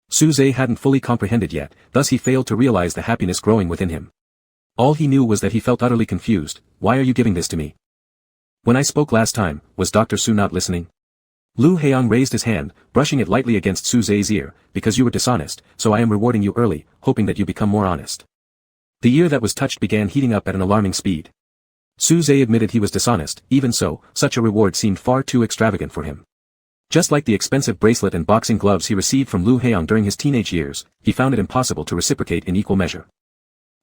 [SPEAKER 1] Suze hadn't fully comprehended yet, thus he failed to realize the happiness growing within him. All he knew was that he felt utterly confused. Why are you giving this to me? When I spoke last time, was Dr. Su not listening? Lu Heong raised his hand, brushing it lightly against Suze's ear, because you were dishonest, so I am rewarding you early, hoping that you become more honest. The ear that was touched began heating up at an alarming speed. Suze admitted he was dishonest, even so, such a reward seemed far too extravagant for him. Just like the expensive bracelet and boxing gloves he received from Lu Heong during his teenage years, he found it impossible to reciprocate in equal measure.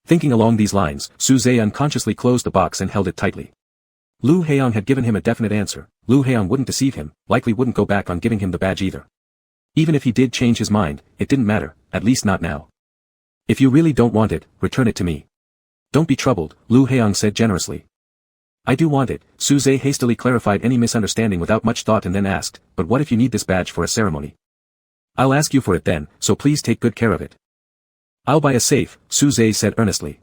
[SPEAKER 1] Thinking along these lines, Suze unconsciously closed the box and held it tightly. Lu Heong had given him a definite answer. Lu Heong wouldn't deceive him, likely wouldn't go back on giving him the badge either. Even if he did change his mind, it didn't matter, at least not now. If you really don't want it, return it to me. Don't be troubled, Lu Heong said generously. I do want it, Suze hastily clarified any misunderstanding without much thought and then asked, but what if you need this badge for a ceremony? I'll ask you for it then, so please take good care of it. I'll buy a safe, Suze said earnestly.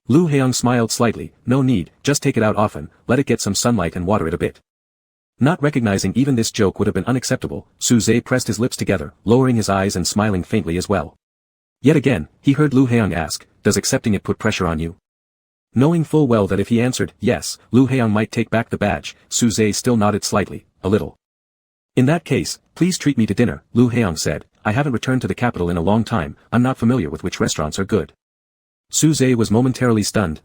[SPEAKER 1] Lu Heong smiled slightly, no need, just take it out often, let it get some sunlight and water it a bit. Not recognizing even this joke would have been unacceptable, Suze pressed his lips together, lowering his eyes and smiling faintly as well. Yet again, he heard Lu Heong ask, does accepting it put pressure on you? Knowing full well that if he answered, yes, Lu Heong might take back the badge, Suze still nodded slightly, a little. In that case, please treat me to dinner, Lu Heong said, I haven't returned to the capital in a long time, I'm not familiar with which restaurants are good. Suze was momentarily stunned,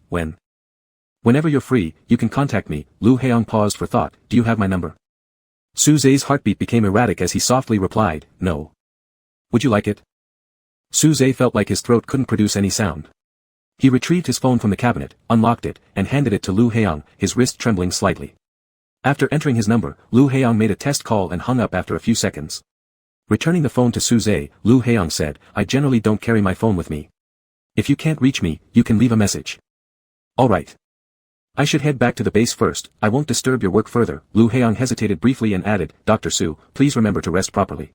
[SPEAKER 1] Whenever you're free, you can contact me, Lu Heong paused for thought, do you have my number? Suze's heartbeat became erratic as he softly replied, no. Would you like it? Suze felt like his throat couldn't produce any sound. He retrieved his phone from the cabinet, unlocked it, and handed it to Lu Heong, his wrist trembling slightly. After entering his number, Lu Heong made a test call and hung up after a few seconds. Returning the phone to Suze, Lu Heong said, I generally don't carry my phone with me. If you can't reach me, you can leave a message. All right. I should head back to the base first, I won't disturb your work further, Lu Heong hesitated briefly and added, Dr. Su, please remember to rest properly.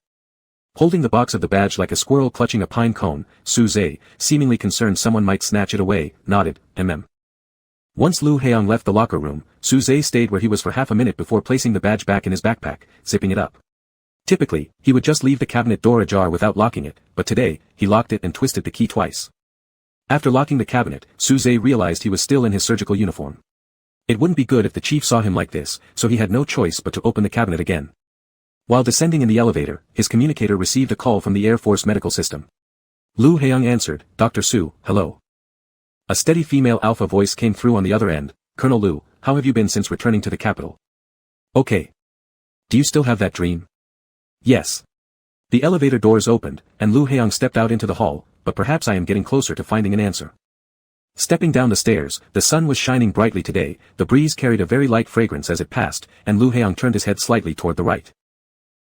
[SPEAKER 1] Holding the box of the badge like a squirrel clutching a pine cone, Suze, seemingly concerned someone might snatch it away, nodded, Once Lu Heong left the locker room, Suze stayed where he was for half a minute before placing the badge back in his backpack, zipping it up. Typically, he would just leave the cabinet door ajar without locking it, but today, he locked it and twisted the key twice. After locking the cabinet, Suze realized he was still in his surgical uniform. It wouldn't be good if the chief saw him like this, so he had no choice but to open the cabinet again. While descending in the elevator, his communicator received a call from the Air Force medical system. Lu Heong answered, Dr. Su, hello. A steady female alpha voice came through on the other end, Colonel Lu, how have you been since returning to the capital? Okay. Do you still have that dream? Yes. The elevator doors opened, and Lu Heong stepped out into the hall, but perhaps I am getting closer to finding an answer. Stepping down the stairs, the sun was shining brightly today, the breeze carried a very light fragrance as it passed, and Lu Heong turned his head slightly toward the right.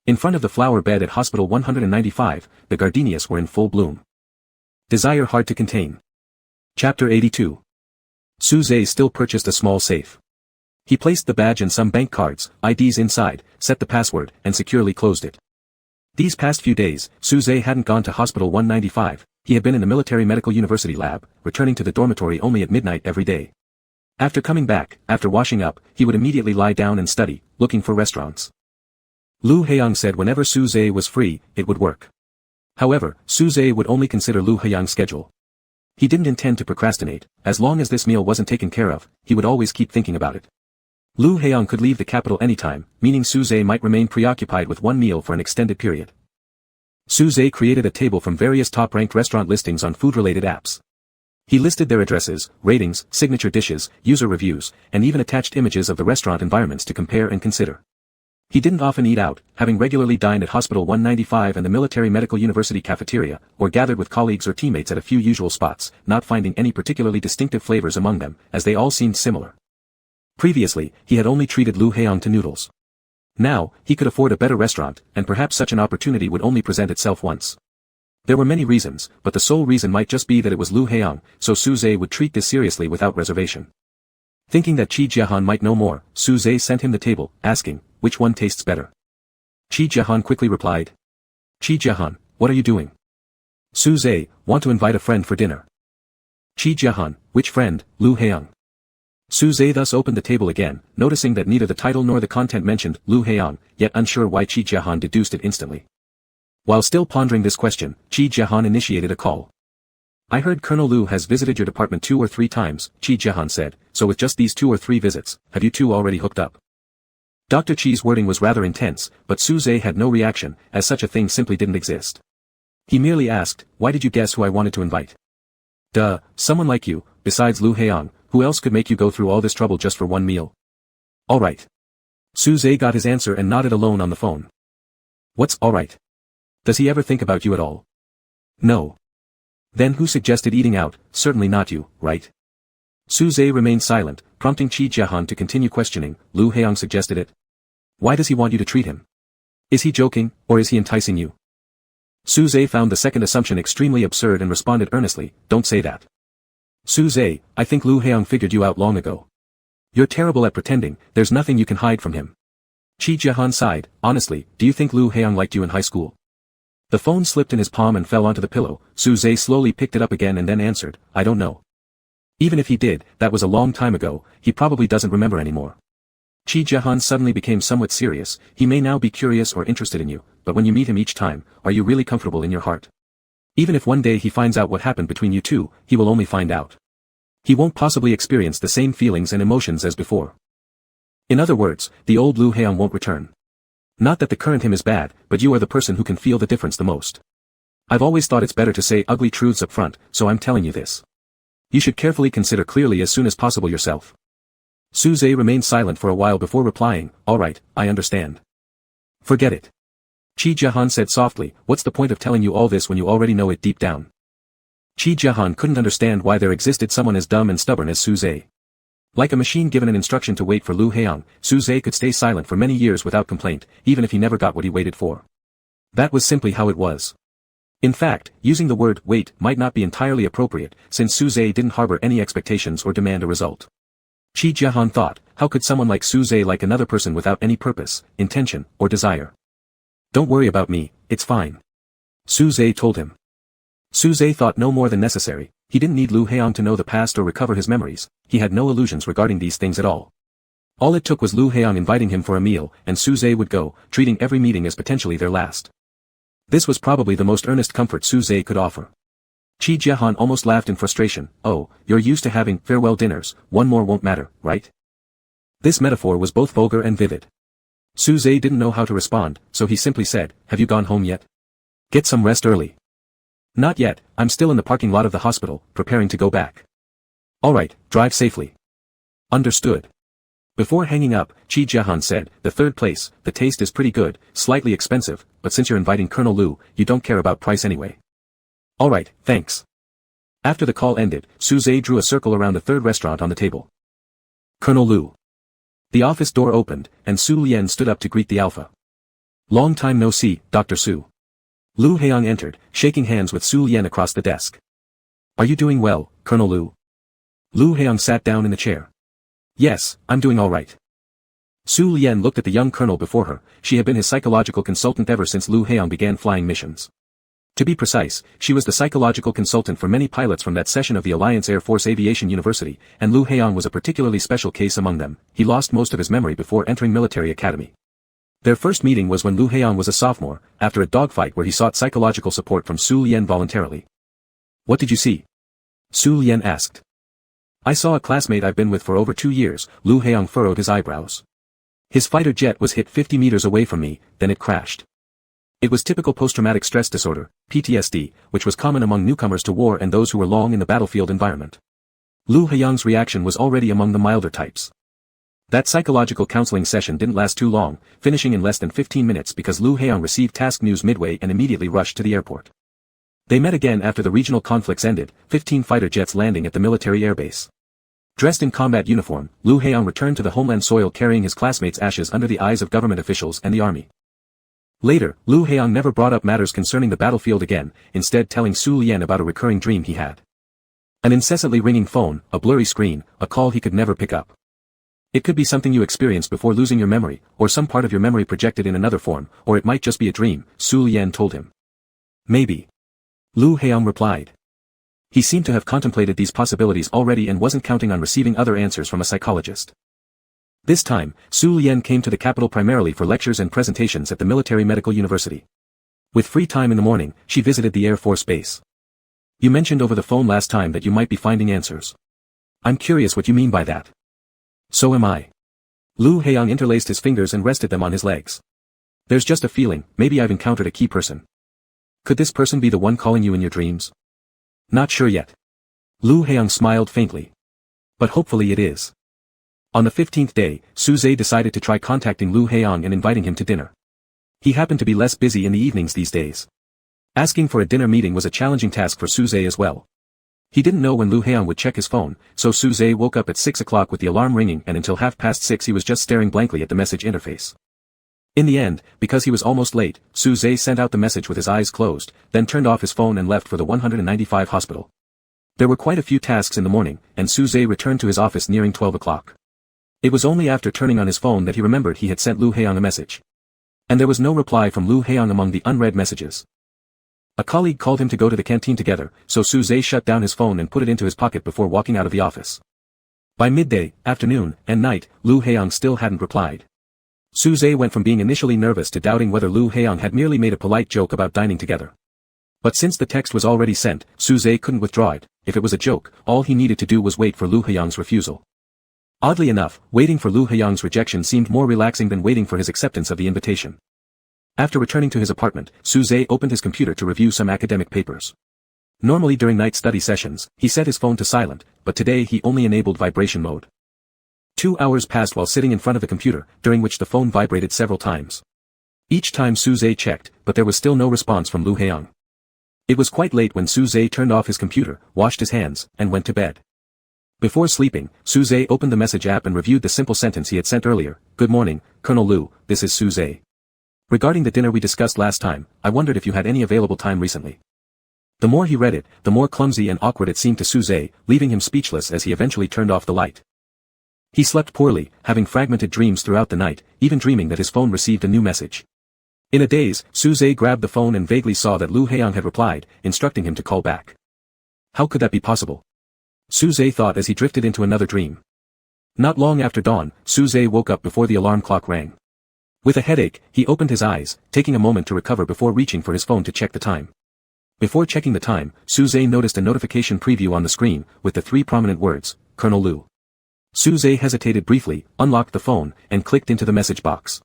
[SPEAKER 1] In front of the flower bed at Hospital 195, the gardenias were in full bloom. Desire hard to contain. Chapter 82. Suze still purchased a small safe. He placed the badge and some bank cards, IDs inside, set the password, and securely closed it. These past few days, Suze hadn't gone to Hospital 195, he had been in the Military Medical University lab, returning to the dormitory only at midnight every day. After coming back, after washing up, he would immediately lie down and study, looking for restaurants. Lu Heong said whenever Suze was free, it would work. However, Suze would only consider Lu Heong's schedule. He didn't intend to procrastinate, as long as this meal wasn't taken care of, he would always keep thinking about it. Lu Heong could leave the capital anytime, meaning Suze might remain preoccupied with one meal for an extended period. Suze created a table from various top-ranked restaurant listings on food-related apps. He listed their addresses, ratings, signature dishes, user reviews, and even attached images of the restaurant environments to compare and consider. He didn't often eat out, having regularly dined at Hospital 195 and the Military Medical University cafeteria, or gathered with colleagues or teammates at a few usual spots, not finding any particularly distinctive flavors among them, as they all seemed similar. Previously, he had only treated Lu Heong to noodles. Now, he could afford a better restaurant, and perhaps such an opportunity would only present itself once. There were many reasons, but the sole reason might just be that it was Lu Heong, so Su Zhe would treat this seriously without reservation. Thinking that Qi Jiahan might know more, Su Zhe sent him the table, asking, which one tastes better? Qi Jiahan quickly replied. Qi Jiahan, what are you doing? Su Zhe, want to invite a friend for dinner. Qi Jiahan, which friend, Lu Heong? Su Zhe thus opened the table again, noticing that neither the title nor the content mentioned Lu Heong, yet unsure why Qi Jiahan deduced it instantly. While still pondering this question, Qi Jiahan initiated a call. I heard Colonel Lu has visited your department 2 or 3 times, Qi Jiahan said, so with just these 2 or 3 visits, have you two already hooked up? Dr. Qi's wording was rather intense, but Su Zhe had no reaction, as such a thing simply didn't exist. He merely asked, why did you guess who I wanted to invite? Duh, someone like you, besides Lu Heong, who else could make you go through all this trouble just for one meal? Alright. Su Zhe got his answer and nodded alone on the phone. What's alright? Does he ever think about you at all? No. Then who suggested eating out? Certainly not you, right? Su Zhe remained silent, prompting Qi Jiahan to continue questioning. Lu Heong suggested it. Why does he want you to treat him? Is he joking, or is he enticing you? Su Zhe found the second assumption extremely absurd and responded earnestly, don't say that. Su Zhe, I think Lu Heong figured you out long ago. You're terrible at pretending, there's nothing you can hide from him. Qi Jiahan sighed, honestly, do you think Lu Heong liked you in high school? The phone slipped in his palm and fell onto the pillow. Su Zhe slowly picked it up again and then answered, I don't know. Even if he did, that was a long time ago, he probably doesn't remember anymore. Qi Jiahan suddenly became somewhat serious. He may now be curious or interested in you, but when you meet him each time, are you really comfortable in your heart? Even if one day he finds out what happened between you two, he will only find out. He won't possibly experience the same feelings and emotions as before. In other words, the old Lu Heong won't return. Not that the current him is bad, but you are the person who can feel the difference the most. I've always thought it's better to say ugly truths up front, so I'm telling you this. You should carefully consider clearly as soon as possible yourself. Su Zhe remained silent for a while before replying, alright, I understand. Forget it. Qi Jiahan said softly, what's the point of telling you all this when you already know it deep down? Qi Jiahan couldn't understand why there existed someone as dumb and stubborn as Su Zhe. Like a machine given an instruction to wait for Lu Heong, Su Zhe could stay silent for many years without complaint, even if he never got what he waited for. That was simply how it was. In fact, using the word wait might not be entirely appropriate, since Su Zhe didn't harbor any expectations or demand a result. Qi Jiahan thought, how could someone like Su Zhe like another person without any purpose, intention, or desire? Don't worry about me, it's fine. Su Zhe told him. Su Zhe thought no more than necessary. He didn't need Lu Heong to know the past or recover his memories. He had no illusions regarding these things at all. All it took was Lu Heong inviting him for a meal, and Su Zhe would go, treating every meeting as potentially their last. This was probably the most earnest comfort Su Zhe could offer. Qi Jiahan almost laughed in frustration. Oh, you're used to having farewell dinners, one more won't matter, right? This metaphor was both vulgar and vivid. Su Zhe didn't know how to respond, so he simply said, have you gone home yet? Get some rest early. Not yet, I'm still in the parking lot of the hospital, preparing to go back. Alright, drive safely. Understood. Before hanging up, Qi Jiahan said, the third place, the taste is pretty good, slightly expensive, but since you're inviting Colonel Lu, you don't care about price anyway. Alright, thanks. After the call ended, Su Zhe drew a circle around the third restaurant on the table. Colonel Lu. The office door opened, and Su Lian stood up to greet the Alpha. Long time no see, Dr. Su. Lu Heong entered, shaking hands with Su Lian across the desk. Are you doing well, Colonel Lu? Lu Heong sat down in the chair. Yes, I'm doing all right. Su Lian looked at the young colonel before her. She had been his psychological consultant ever since Lu Heong began flying missions. To be precise, she was the psychological consultant for many pilots from that session of the Alliance Air Force Aviation University, and Lu Heong was a particularly special case among them. He lost most of his memory before entering military academy. Their first meeting was when Lu Heong was a sophomore, after a dogfight where he sought psychological support from Su Lian voluntarily. What did you see? Su Lian asked. I saw a classmate I've been with for over 2 years. Lu Heong furrowed his eyebrows. His fighter jet was hit 50 meters away from me, then it crashed. It was typical post-traumatic stress disorder, PTSD, which was common among newcomers to war and those who were long in the battlefield environment. Lu Heong's reaction was already among the milder types. That psychological counseling session didn't last too long, finishing in less than 15 minutes because Lu Heong received task news midway and immediately rushed to the airport. They met again after the regional conflicts ended, 15 fighter jets landing at the military airbase. Dressed in combat uniform, Lu Heong returned to the homeland soil carrying his classmates' ashes under the eyes of government officials and the army. Later, Lu Heong never brought up matters concerning the battlefield again, instead telling Su Lian about a recurring dream he had. An incessantly ringing phone, a blurry screen, a call he could never pick up. It could be something you experienced before losing your memory, or some part of your memory projected in another form, or it might just be a dream, Su Lian told him. Maybe. Lu Heong replied. He seemed to have contemplated these possibilities already and wasn't counting on receiving other answers from a psychologist. This time, Su Lian came to the capital primarily for lectures and presentations at the Military Medical University. With free time in the morning, she visited the Air Force Base. You mentioned over the phone last time that you might be finding answers. I'm curious what you mean by that. So am I. Lu Heong interlaced his fingers and rested them on his legs. There's just a feeling, maybe I've encountered a key person. Could this person be the one calling you in your dreams? Not sure yet. Lu Heong smiled faintly. But hopefully it is. On the 15th day, Su Zhe decided to try contacting Lu Heong and inviting him to dinner. He happened to be less busy in the evenings these days. Asking for a dinner meeting was a challenging task for Su Zhe as well. He didn't know when Lu Heong would check his phone, so Su Zhe woke up at 6 o'clock with the alarm ringing and until 6:30 he was just staring blankly at the message interface. In the end, because he was almost late, Su Zhe sent out the message with his eyes closed, then turned off his phone and left for the 195 hospital. There were quite a few tasks in the morning, and Su Zhe returned to his office nearing 12 o'clock. It was only after turning on his phone that he remembered he had sent Lu Heong a message. And there was no reply from Lu Heong among the unread messages. A colleague called him to go to the canteen together, so Su Zhe shut down his phone and put it into his pocket before walking out of the office. By midday, afternoon, and night, Lu Heong still hadn't replied. Su Zhe went from being initially nervous to doubting whether Lu Heong had merely made a polite joke about dining together. But since the text was already sent, Su Zhe couldn't withdraw it. If it was a joke, all he needed to do was wait for Lu Heong's refusal. Oddly enough, waiting for Lu Heong's rejection seemed more relaxing than waiting for his acceptance of the invitation. After returning to his apartment, Su Zhe opened his computer to review some academic papers. Normally during night study sessions, he set his phone to silent, but today he only enabled vibration mode. 2 hours passed while sitting in front of the computer, during which the phone vibrated several times. Each time Su Zhe checked, but there was still no response from Lu Heong. It was quite late when Su Zhe turned off his computer, washed his hands, and went to bed. Before sleeping, Su Zhe opened the message app and reviewed the simple sentence he had sent earlier. Good morning, Colonel Lu, this is Su Zhe. Regarding the dinner we discussed last time, I wondered if you had any available time recently. The more he read it, the more clumsy and awkward it seemed to Su Zhe, leaving him speechless as he eventually turned off the light. He slept poorly, having fragmented dreams throughout the night, even dreaming that his phone received a new message. In a daze, Su Zhe grabbed the phone and vaguely saw that Lu Heong had replied, instructing him to call back. How could that be possible? Su Zhe thought as he drifted into another dream. Not long after dawn, Su Zhe woke up before the alarm clock rang. With a headache, he opened his eyes, taking a moment to recover before reaching for his phone to check the time. Before checking the time, Su Zhe noticed a notification preview on the screen, with the 3 prominent words, Colonel Lu. Su Zhe hesitated briefly, unlocked the phone, and clicked into the message box.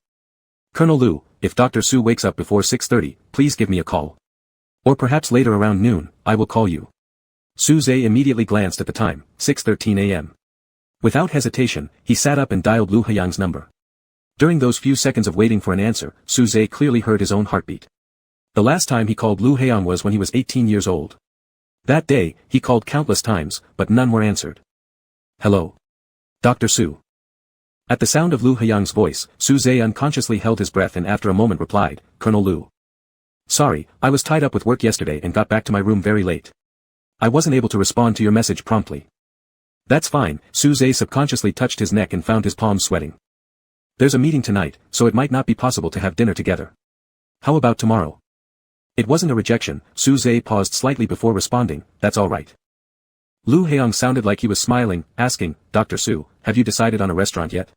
[SPEAKER 1] Colonel Lu, if Dr. Su wakes up before 6:30, please give me a call. Or perhaps later around noon, I will call you. Su Zhe immediately glanced at the time, 6:13 a.m. Without hesitation, he sat up and dialed Lu Heong's number. During those few seconds of waiting for an answer, Su Zhe clearly heard his own heartbeat. The last time he called Lu Heong was when he was 18 years old. That day, he called countless times, but none were answered. Hello. Dr. Su. At the sound of Lu Heong's voice, Su Zhe unconsciously held his breath and after a moment replied, Colonel Lu. Sorry, I was tied up with work yesterday and got back to my room very late. I wasn't able to respond to your message promptly. That's fine, Su Zhe subconsciously touched his neck and found his palms sweating. There's a meeting tonight, so it might not be possible to have dinner together. How about tomorrow? It wasn't a rejection, Su Zhe paused slightly before responding, that's all right. Lu Heong sounded like he was smiling, asking, Dr. Su, have you decided on a restaurant yet?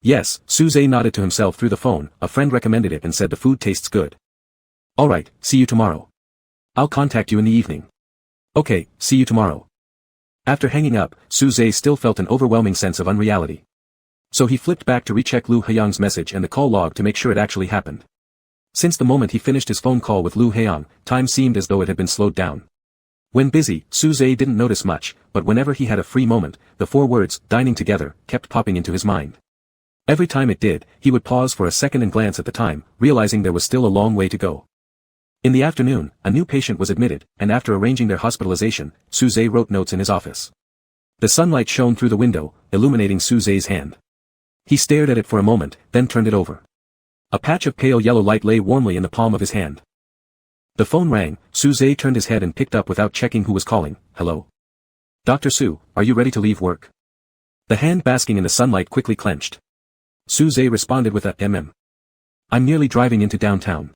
[SPEAKER 1] Yes, Su Zhe nodded to himself through the phone, a friend recommended it and said the food tastes good. Alright, see you tomorrow. I'll contact you in the evening. Okay, see you tomorrow. After hanging up, Su Zhe still felt an overwhelming sense of unreality. So he flipped back to recheck Lu Heong's message and the call log to make sure it actually happened. Since the moment he finished his phone call with Lu Heong, time seemed as though it had been slowed down. When busy, Su Zhe didn't notice much, but whenever he had a free moment, the 4 words, dining together, kept popping into his mind. Every time it did, he would pause for a second and glance at the time, realizing there was still a long way to go. In the afternoon, a new patient was admitted, and after arranging their hospitalization, Su Zhe wrote notes in his office. The sunlight shone through the window, illuminating Su Zhe's hand. He stared at it for a moment, then turned it over. A patch of pale yellow light lay warmly in the palm of his hand. The phone rang. Suze turned his head and picked up without checking who was calling. Hello? Dr. Su, are you ready to leave work? The hand basking in the sunlight quickly clenched. Suze responded with a I'm nearly driving into downtown.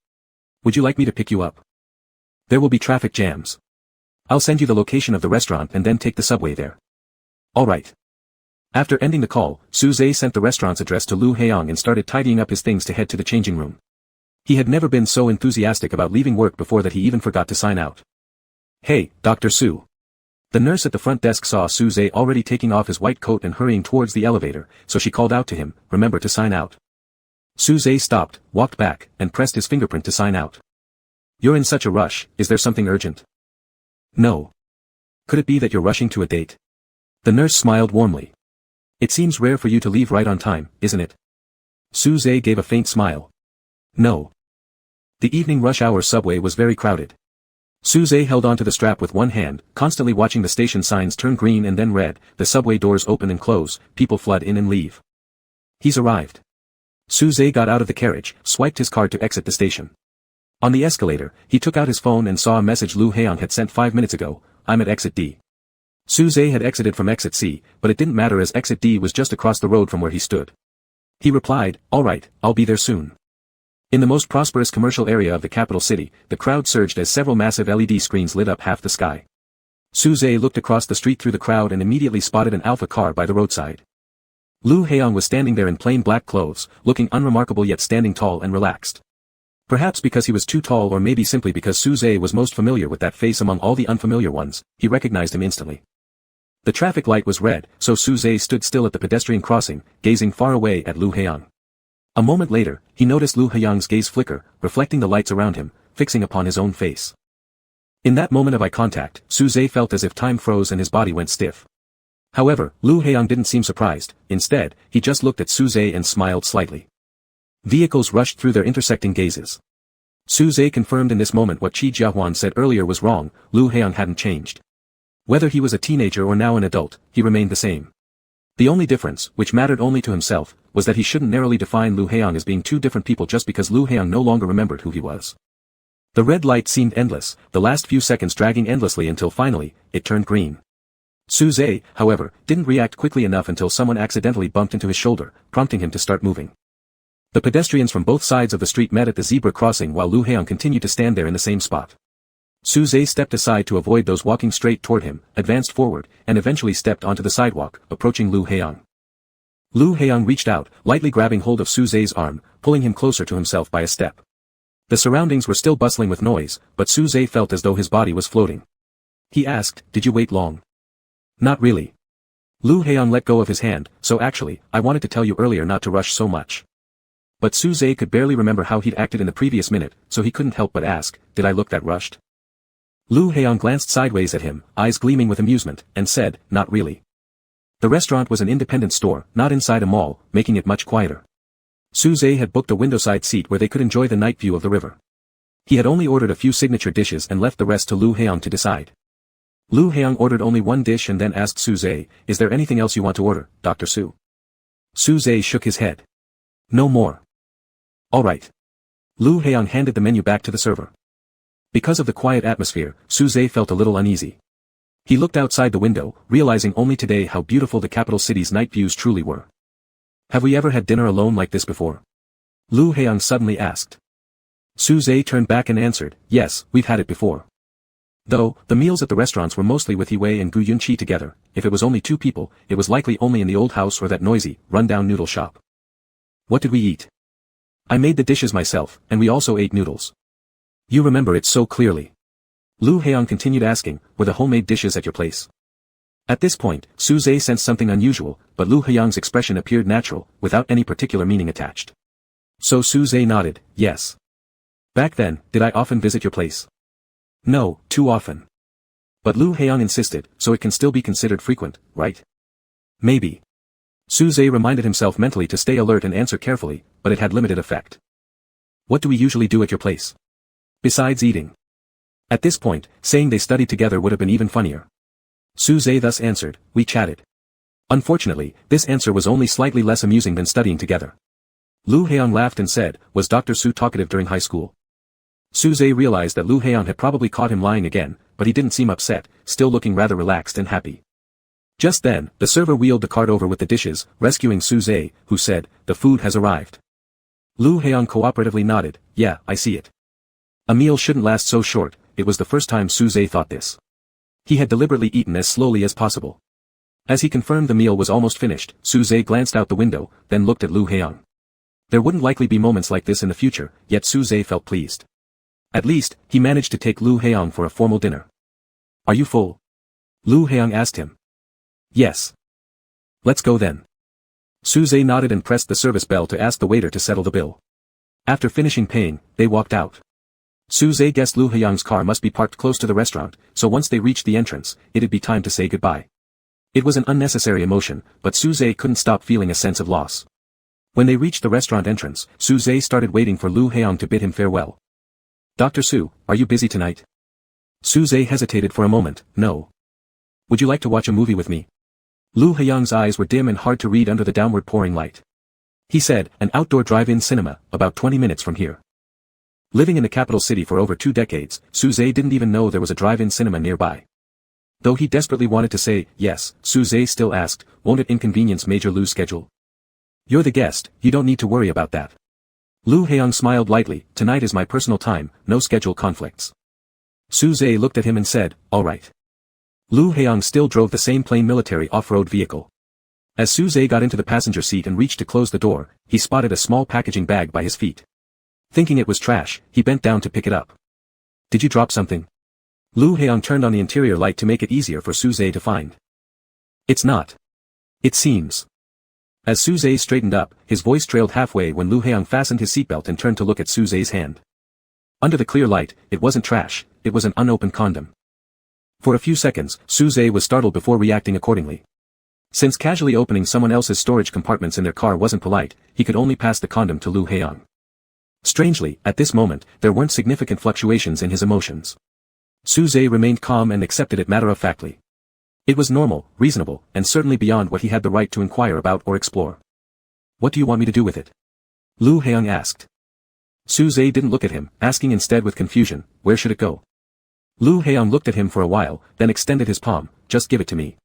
[SPEAKER 1] Would you like me to pick you up? There will be traffic jams. I'll send you the location of the restaurant and then take the subway there. All right. After ending the call, Suze sent the restaurant's address to Lu Heong and started tidying up his things to head to the changing room. He had never been so enthusiastic about leaving work before that he even forgot to sign out. Hey, Dr. Su. The nurse at the front desk saw Suze already taking off his white coat and hurrying towards the elevator, so she called out to him, remember to sign out. Suze stopped, walked back, and pressed his fingerprint to sign out. You're in such a rush, is there something urgent? No. Could it be that you're rushing to a date? The nurse smiled warmly. It seems rare for you to leave right on time, isn't it? Suze gave a faint smile. No. The evening rush hour subway was very crowded. Suze held onto the strap with one hand, constantly watching the station signs turn green and then red, the subway doors open and close, people flood in and leave. He's arrived. Suze got out of the carriage, swiped his card to exit the station. On the escalator, he took out his phone and saw a message Lu Heong had sent 5 minutes ago, I'm at exit D. Suze had exited from exit C, but it didn't matter as exit D was just across the road from where he stood. He replied, all right, I'll be there soon. In the most prosperous commercial area of the capital city, the crowd surged as several massive LED screens lit up half the sky. Suze looked across the street through the crowd and immediately spotted an Alpha car by the roadside. Lu Heong was standing there in plain black clothes, looking unremarkable yet standing tall and relaxed. Perhaps because he was too tall or maybe simply because Suze was most familiar with that face among all the unfamiliar ones, he recognized him instantly. The traffic light was red, so Suze stood still at the pedestrian crossing, gazing far away at Lu Heong. A moment later, he noticed Lu Heong's gaze flicker, reflecting the lights around him, fixing upon his own face. In that moment of eye contact, Suze felt as if time froze and his body went stiff. However, Lu Heong didn't seem surprised, instead, he just looked at Suze and smiled slightly. Vehicles rushed through their intersecting gazes. Suze confirmed in this moment what Chi Jiahuan said earlier was wrong, Lu Heong hadn't changed. Whether he was a teenager or now an adult, he remained the same. The only difference, which mattered only to himself, was that he shouldn't narrowly define Lu Heong as being two different people just because Lu Heong no longer remembered who he was. The red light seemed endless, the last few seconds dragging endlessly until finally, it turned green. Suze, however, didn't react quickly enough until someone accidentally bumped into his shoulder, prompting him to start moving. The pedestrians from both sides of the street met at the zebra crossing while Lu Heong continued to stand there in the same spot. Suze stepped aside to avoid those walking straight toward him, advanced forward, and eventually stepped onto the sidewalk, approaching Lu Heong. Lu Heong reached out, lightly grabbing hold of Suze's arm, pulling him closer to himself by a step. The surroundings were still bustling with noise, but Suze felt as though his body was floating. He asked, did you wait long? Not really. Lu Heong let go of his hand, so actually, I wanted to tell you earlier not to rush so much. But Suze could barely remember how he'd acted in the previous minute, so he couldn't help but ask, did I look that rushed? Lu Heong glanced sideways at him, eyes gleaming with amusement, and said, not really. The restaurant was an independent store, not inside a mall, making it much quieter. Suze had booked a windowside seat where they could enjoy the night view of the river. He had only ordered a few signature dishes and left the rest to Lu Heong to decide. Lu Heong ordered only one dish and then asked Suze, is there anything else you want to order, Dr. Su? Suze shook his head. No more. All right. Lu Heong handed the menu back to the server. Because of the quiet atmosphere, Suze felt a little uneasy. He looked outside the window, realizing only today how beautiful the capital city's night views truly were. Have we ever had dinner alone like this before? Lu Heong suddenly asked. Suze turned back and answered, yes, we've had it before. Though, the meals at the restaurants were mostly with Hiwei and Gu Yunqi together, if it was only 2 people, it was likely only in the old house or that noisy, run-down noodle shop. What did we eat? I made the dishes myself, and we also ate noodles. You remember it so clearly. Lu Heong continued asking, were the homemade dishes at your place? At this point, Suze sensed something unusual, but Lu Heong's expression appeared natural, without any particular meaning attached. So Suze nodded, yes. Back then, did I often visit your place? No, too often. But Lu Heong insisted, so it can still be considered frequent, right? Maybe. Suze reminded himself mentally to stay alert and answer carefully, but it had limited effect. What do we usually do at your place? Besides eating. At this point, saying they studied together would have been even funnier. Suze thus answered, we chatted. Unfortunately, this answer was only slightly less amusing than studying together. Lu Heong laughed and said, was Dr. Su talkative during high school? Su-zhe realized that Lu Heong had probably caught him lying again, but he didn't seem upset, still looking rather relaxed and happy. Just then, the server wheeled the cart over with the dishes, rescuing Su-zhe, who said, the food has arrived. Lu Heong cooperatively nodded, yeah, I see it. A meal shouldn't last so short, it was the first time Su-zhe thought this. He had deliberately eaten as slowly as possible. As he confirmed the meal was almost finished, Su-zhe glanced out the window, then looked at Lu Heong. There wouldn't likely be moments like this in the future, yet Su-zhe felt pleased. At least, he managed to take Lu Heong for a formal dinner. Are you full? Lu Heong asked him. Yes. Let's go then. Su-zhe nodded and pressed the service bell to ask the waiter to settle the bill. After finishing paying, they walked out. Su-zhe guessed Lu Heong's car must be parked close to the restaurant, so once they reached the entrance, it'd be time to say goodbye. It was an unnecessary emotion, but Su-zhe couldn't stop feeling a sense of loss. When they reached the restaurant entrance, Su-zhe started waiting for Lu Heong to bid him farewell. Dr. Su, are you busy tonight? Su-zhe hesitated for a moment, no. Would you like to watch a movie with me? Lu Heong's eyes were dim and hard to read under the downward pouring light. He said, an outdoor drive-in cinema, about 20 minutes from here. Living in the capital city for over 2 decades, Su-zhe didn't even know there was a drive-in cinema nearby. Though he desperately wanted to say, yes, Su-zhe still asked, won't it inconvenience Major Lu's schedule? You're the guest, you don't need to worry about that. Lu Heong smiled lightly, tonight is my personal time, no schedule conflicts. Su-zhe looked at him and said, all right. Lu Heong still drove the same plain military off-road vehicle. As Su-zhe got into the passenger seat and reached to close the door, he spotted a small packaging bag by his feet. Thinking it was trash, he bent down to pick it up. Did you drop something? Lu Heong turned on the interior light to make it easier for Su-zhe to find. It's not. It seems. As Su-zhe straightened up, his voice trailed halfway when Lu Heong fastened his seatbelt and turned to look at Su-zhe's hand. Under the clear light, it wasn't trash, it was an unopened condom. For a few seconds, Su-zhe was startled before reacting accordingly. Since casually opening someone else's storage compartments in their car wasn't polite, he could only pass the condom to Lu Heong. Strangely, at this moment, there weren't significant fluctuations in his emotions. Su-zhe remained calm and accepted it matter-of-factly. It was normal, reasonable, and certainly beyond what he had the right to inquire about or explore. What do you want me to do with it? Lu Heong asked. Su-zhe didn't look at him, asking instead with confusion, where should it go? Lu Heong looked at him for a while, then extended his palm, just give it to me.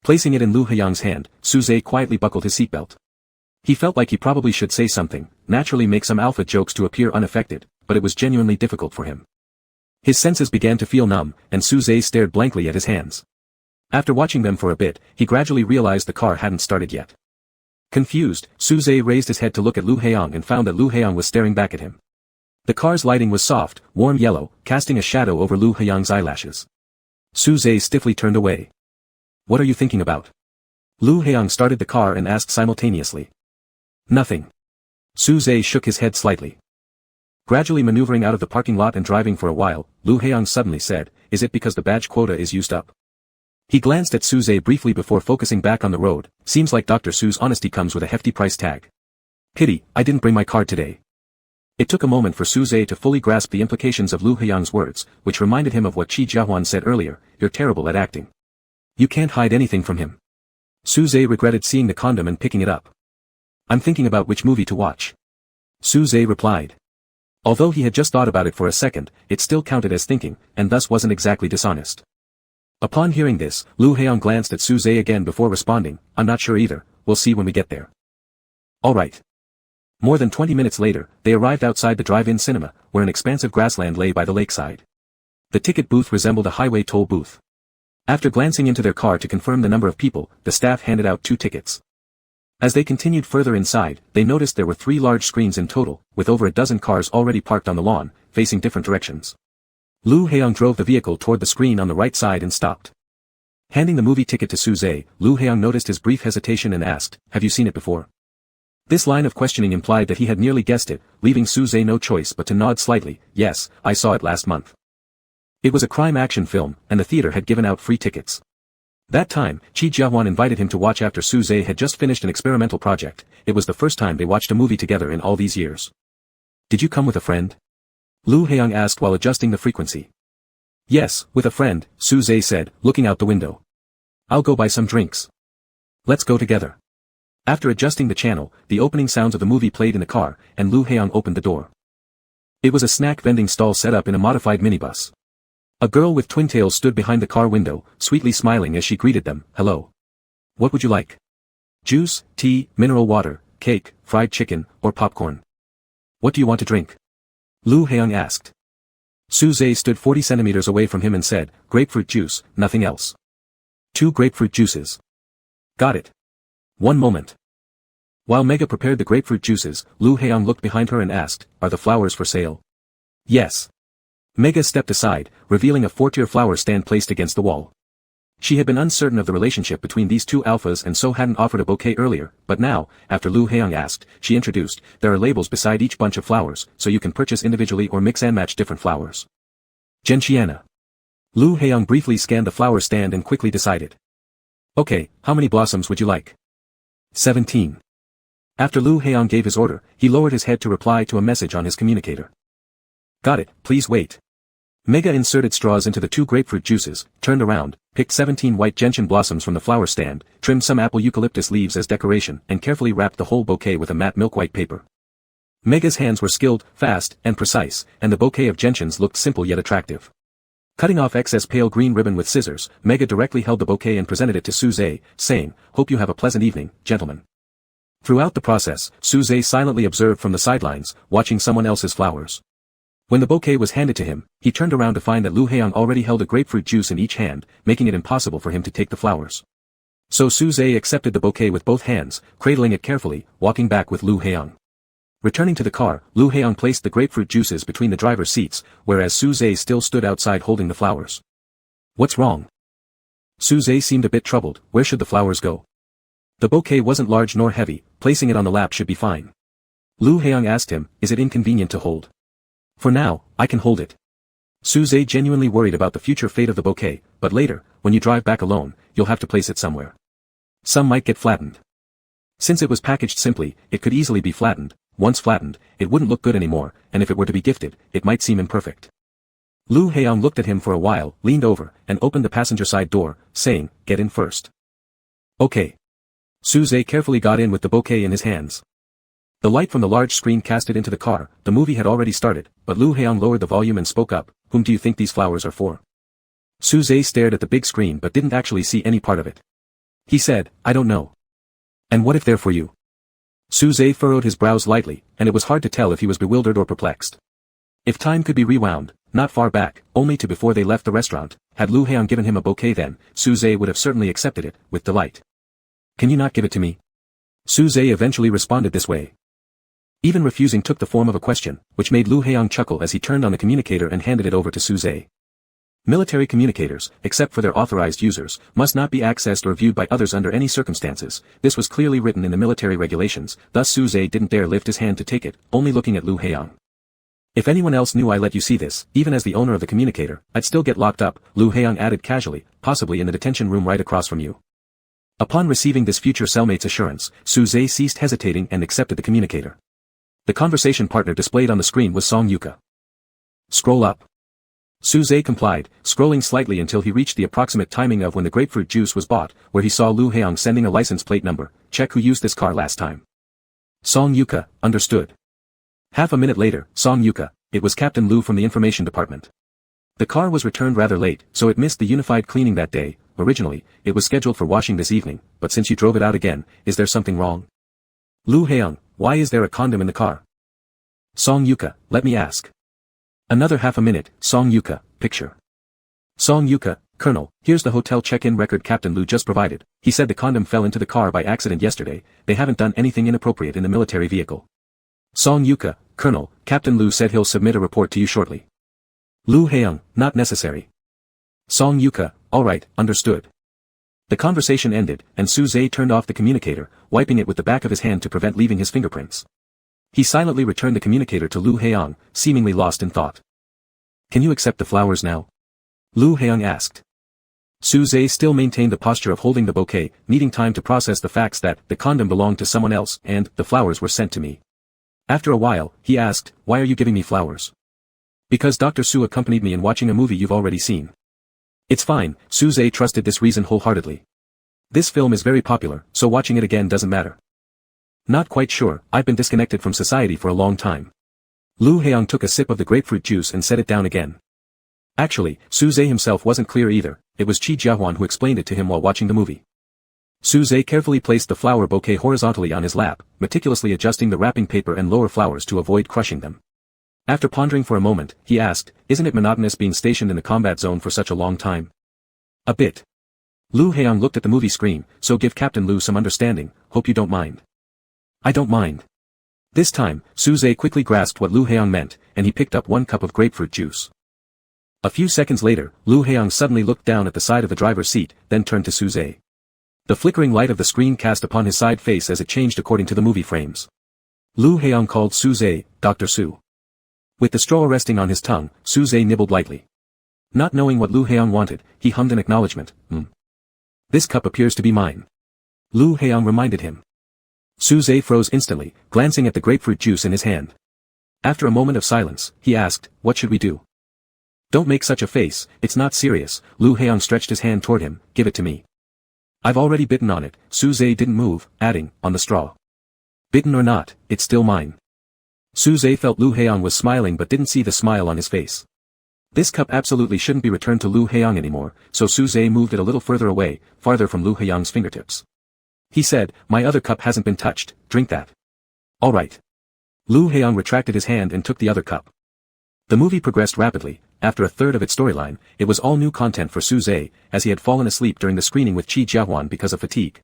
[SPEAKER 1] Placing it in Lu Heong's hand, Su-zhe quietly buckled his seatbelt. He felt like he probably should say something, naturally make some alpha jokes to appear unaffected, but it was genuinely difficult for him. His senses began to feel numb, and Su-zhe stared blankly at his hands. After watching them for a bit, he gradually realized the car hadn't started yet. Confused, Su-zhe raised his head to look at Lu Heong and found that Lu Heong was staring back at him. The car's lighting was soft, warm yellow, casting a shadow over Lu Heong's eyelashes. Su-zhe stiffly turned away. What are you thinking about? Lu Heong started the car and asked simultaneously. Nothing. Su-zhe shook his head slightly. Gradually maneuvering out of the parking lot and driving for a while, Lu Heong suddenly said, is it because the badge quota is used up? He glanced at Su-zhe briefly before focusing back on the road, seems like Dr. Su's honesty comes with a hefty price tag. Pity, I didn't bring my card today. It took a moment for Su-zhe to fully grasp the implications of Lu Heong's words, which reminded him of what Chi Jiahuan said earlier, you're terrible at acting. You can't hide anything from him. Su-zhe regretted seeing the condom and picking it up. I'm thinking about which movie to watch. Su-zhe replied. Although he had just thought about it for a second, it still counted as thinking, and thus wasn't exactly dishonest. Upon hearing this, Lu Heong glanced at Su-zhe again before responding, I'm not sure either, we'll see when we get there. Alright. More than 20 minutes later, they arrived outside the drive-in cinema, where an expansive grassland lay by the lakeside. The ticket booth resembled a highway toll booth. After glancing into their car to confirm the number of people, the staff handed out 2 tickets. As they continued further inside, they noticed there were 3 large screens in total, with over a dozen cars already parked on the lawn, facing different directions. Lu Heong drove the vehicle toward the screen on the right side and stopped. Handing the movie ticket to Su-zhe, Lu Heong noticed his brief hesitation and asked, have you seen it before? This line of questioning implied that he had nearly guessed it, leaving Su-zhe no choice but to nod slightly, yes, I saw it last month. It was a crime-action film, and the theater had given out free tickets. That time, Chi Jiahuan invited him to watch after Su-zhe had just finished an experimental project. It was the first time they watched a movie together in all these years. Did you come with a friend? Lu Heong asked while adjusting the frequency. Yes, with a friend, Su-zhe said, looking out the window. I'll go buy some drinks. Let's go together. After adjusting the channel, the opening sounds of the movie played in the car, and Lu Heong opened the door. It was a snack vending stall set up in a modified minibus. A girl with twin tails stood behind the car window, sweetly smiling as she greeted them. "Hello. What would you like? Juice, tea, mineral water, cake, fried chicken, or popcorn? What do you want to drink?" Lu Heong asked. Su-zhe stood 40 centimeters away from him and said, "Grapefruit juice, nothing else." "2 grapefruit juices." "Got it. One moment." While Mega prepared the grapefruit juices, Lu Heong looked behind her and asked, "Are the flowers for sale?" "Yes." Mega stepped aside, revealing a 4-tier flower stand placed against the wall. She had been uncertain of the relationship between these two alphas and so hadn't offered a bouquet earlier, but now, after Lu Heong asked, she introduced, "There are labels beside each bunch of flowers, so you can purchase individually or mix and match different flowers." Gentiana. Lu Heong briefly scanned the flower stand and quickly decided. "Okay, how many blossoms would you like?" 17. After Lu Heong gave his order, he lowered his head to reply to a message on his communicator. "Got it, please wait." Mega inserted straws into the 2 grapefruit juices, turned around, picked 17 white gentian blossoms from the flower stand, trimmed some apple eucalyptus leaves as decoration, and carefully wrapped the whole bouquet with a matte milk-white paper. Mega's hands were skilled, fast, and precise, and the bouquet of gentians looked simple yet attractive. Cutting off excess pale green ribbon with scissors, Mega directly held the bouquet and presented it to Su-zhe, saying, "Hope you have a pleasant evening, gentlemen." Throughout the process, Su-zhe silently observed from the sidelines, watching someone else's flowers. When the bouquet was handed to him, he turned around to find that Lu Heong already held a grapefruit juice in each hand, making it impossible for him to take the flowers. So Su-zhe accepted the bouquet with both hands, cradling it carefully, walking back with Lu Heong. Returning to the car, Lu Heong placed the grapefruit juices between the driver's seats, whereas Su-zhe still stood outside holding the flowers. "What's wrong?" Su-zhe seemed a bit troubled. Where should the flowers go? The bouquet wasn't large nor heavy, placing it on the lap should be fine. Lu Heong asked him, "Is it inconvenient to hold?" "For now, I can hold it." Su-zhe genuinely worried about the future fate of the bouquet, but later, when you drive back alone, you'll have to place it somewhere. Some might get flattened. Since it was packaged simply, it could easily be flattened. Once flattened, it wouldn't look good anymore, and if it were to be gifted, it might seem imperfect. Lu Heong looked at him for a while, leaned over, and opened the passenger side door, saying, "Get in first." "Okay." Su-zhe carefully got in with the bouquet in his hands. The light from the large screen cast it into the car. The movie had already started, but Lu Heong lowered the volume and spoke up, "Whom do you think these flowers are for?" Su-zhe stared at the big screen but didn't actually see any part of it. He said, "I don't know." "And what if they're for you?" Su-zhe furrowed his brows lightly, and it was hard to tell if he was bewildered or perplexed. If time could be rewound, not far back, only to before they left the restaurant, had Lu Heong given him a bouquet then, Su-zhe would have certainly accepted it, with delight. "Can you not give it to me?" Su-zhe eventually responded this way. Even refusing took the form of a question, which made Lu Heong chuckle as he turned on the communicator and handed it over to Su-zhe. Military communicators, except for their authorized users, must not be accessed or viewed by others under any circumstances. This was clearly written in the military regulations, thus Su-zhe didn't dare lift his hand to take it, only looking at Lu Heong. "If anyone else knew I let you see this, even as the owner of the communicator, I'd still get locked up," Lu Heong added casually, "possibly in the detention room right across from you." Upon receiving this future cellmate's assurance, Su-zhe ceased hesitating and accepted the communicator. The conversation partner displayed on the screen was Song Yuka. "Scroll up." Su-zhe complied, scrolling slightly until he reached the approximate timing of when the grapefruit juice was bought, where he saw Lu Heong sending a license plate number, "Check who used this car last time." Song Yuka, understood. Half a minute later, Song Yuka, it was Captain Lu from the information department. The car was returned rather late, so it missed the unified cleaning that day. Originally, it was scheduled for washing this evening, but since you drove it out again, is there something wrong? Lu Heong, why is there a condom in the car? Song Yuka, let me ask. Another half a minute, Song Yuka, picture. Song Yuka, Colonel, here's the hotel check-in record Captain Lu just provided. He said the condom fell into the car by accident yesterday. They haven't done anything inappropriate in the military vehicle. Song Yuka, Colonel, Captain Lu said he'll submit a report to you shortly. Lu Heong, not necessary. Song Yuka, alright, understood. The conversation ended, and Su-zhe turned off the communicator, wiping it with the back of his hand to prevent leaving his fingerprints. He silently returned the communicator to Lu Heong, seemingly lost in thought. Can you accept the flowers now? Lu Heong asked. Su-zhe still maintained the posture of holding the bouquet, needing time to process the facts that the condom belonged to someone else and the flowers were sent to me. After a while, he asked, why are you giving me flowers? Because Dr. Su accompanied me in watching a movie you've already seen. It's fine, Su-zhe trusted this reason wholeheartedly. This film is very popular, so watching it again doesn't matter. Not quite sure, I've been disconnected from society for a long time. Lu Heong took a sip of the grapefruit juice and set it down again. Actually, Suze himself wasn't clear either, it was Chi Jiahuan who explained it to him while watching the movie. Suze carefully placed the flower bouquet horizontally on his lap, meticulously adjusting the wrapping paper and lower flowers to avoid crushing them. After pondering for a moment, he asked, isn't it monotonous being stationed in the combat zone for such a long time? A bit. Lu Heong looked at the movie screen, so give Captain Lu some understanding, hope you don't mind. I don't mind. This time, Suze quickly grasped what Lu Heong meant, and he picked up 1 cup of grapefruit juice. A few seconds later, Lu Heong suddenly looked down at the side of the driver's seat, then turned to Suze. The flickering light of the screen cast upon his side face as it changed according to the movie frames. Lu Heong called Suze, Dr. Su. With the straw resting on his tongue, Suze nibbled lightly. Not knowing what Lu Heong wanted, he hummed an acknowledgement, This cup appears to be mine. Lu Heong reminded him. Suze froze instantly, glancing at the grapefruit juice in his hand. After a moment of silence, he asked, what should we do? Don't make such a face, it's not serious. Lu Heong stretched his hand toward him, give it to me. I've already bitten on it. Suze didn't move, adding, on the straw. Bitten or not, it's still mine. Suze felt Lu Heong was smiling but didn't see the smile on his face. This cup absolutely shouldn't be returned to Lu Heong anymore, so Suze moved it a little further away, farther from Lu Heong's fingertips. He said, my other cup hasn't been touched, drink that. All right. Lu Heong retracted his hand and took the other cup. The movie progressed rapidly. After a third of its storyline, it was all new content for Suze, as he had fallen asleep during the screening with Chi Jiahuan because of fatigue.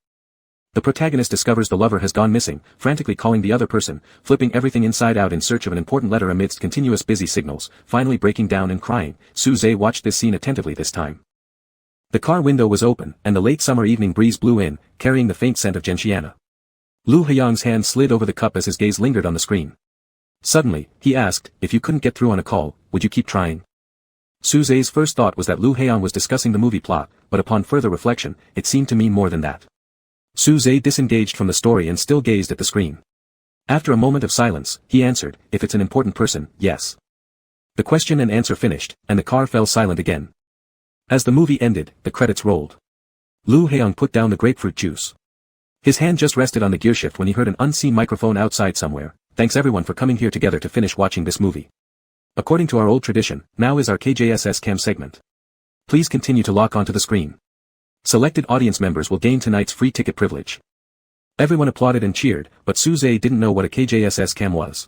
[SPEAKER 1] The protagonist discovers the lover has gone missing, frantically calling the other person, flipping everything inside out in search of an important letter amidst continuous busy signals, finally breaking down and crying. Suze watched this scene attentively this time. The car window was open, and the late summer evening breeze blew in, carrying the faint scent of gentiana. Lu Heong's hand slid over the cup as his gaze lingered on the screen. Suddenly, he asked, if you couldn't get through on a call, would you keep trying? Suze's first thought was that Lu Heong was discussing the movie plot, but upon further reflection, it seemed to mean more than that. Suze disengaged from the story and still gazed at the screen. After a moment of silence, he answered, if it's an important person, yes. The question and answer finished, and the car fell silent again. As the movie ended, the credits rolled. Lu Heong put down the grapefruit juice. His hand just rested on the gearshift when he heard an unseen microphone outside somewhere. Thanks everyone for coming here together to finish watching this movie. According to our old tradition, now is our KJSS cam segment. Please continue to lock onto the screen. Selected audience members will gain tonight's free ticket privilege. Everyone applauded and cheered, but Suze didn't know what a KJSS cam was.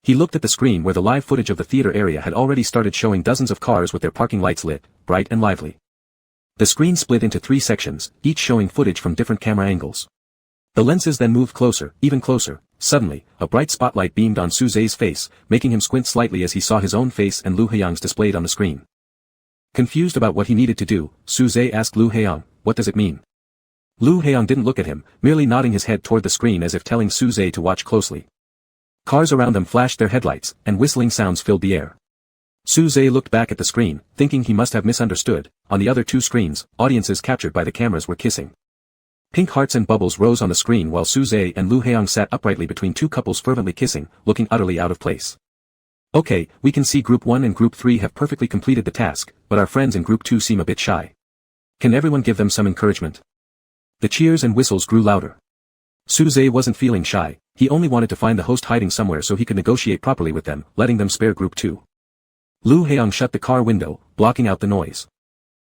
[SPEAKER 1] He looked at the screen where the live footage of the theater area had already started showing dozens of cars with their parking lights lit, bright and lively. The screen split into 3 sections, each showing footage from different camera angles. The lenses then moved closer, even closer. Suddenly, a bright spotlight beamed on Suze's face, making him squint slightly as he saw his own face and Lu Heong's displayed on the screen. Confused about what he needed to do, Suze asked Lu Heong, what does it mean? Lu Heong didn't look at him, merely nodding his head toward the screen as if telling Suze to watch closely. Cars around them flashed their headlights, and whistling sounds filled the air. Suze looked back at the screen, thinking he must have misunderstood. On the other 2 screens, audiences captured by the cameras were kissing. Pink hearts and bubbles rose on the screen while Suze and Lu Heong sat uprightly between 2 couples fervently kissing, looking utterly out of place. Okay, we can see Group 1 and Group 3 have perfectly completed the task, but our friends in Group 2 seem a bit shy. Can everyone give them some encouragement? The cheers and whistles grew louder. Suze wasn't feeling shy, he only wanted to find the host hiding somewhere so he could negotiate properly with them, letting them spare Group 2. Lu Heong shut the car window, blocking out the noise.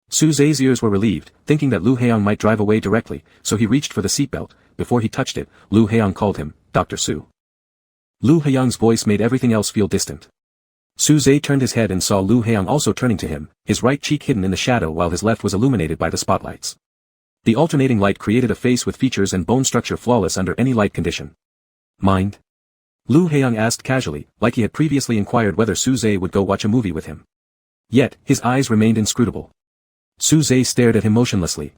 [SPEAKER 1] Suze's ears were relieved, thinking that Lu Heong might drive away directly, so he reached for the seatbelt. Before he touched it, Lu Heong called him, Dr. Su. Lu Heong's voice made everything else feel distant. Suze turned his head and saw Lu Heong also turning to him, his right cheek hidden in the shadow while his left was illuminated by the spotlights. The alternating light created a face with features and bone structure flawless under any light condition. Mind? Lu Heong asked casually, like he had previously inquired whether Suze would go watch a movie with him. Yet, his eyes remained inscrutable. Suze stared at him motionlessly.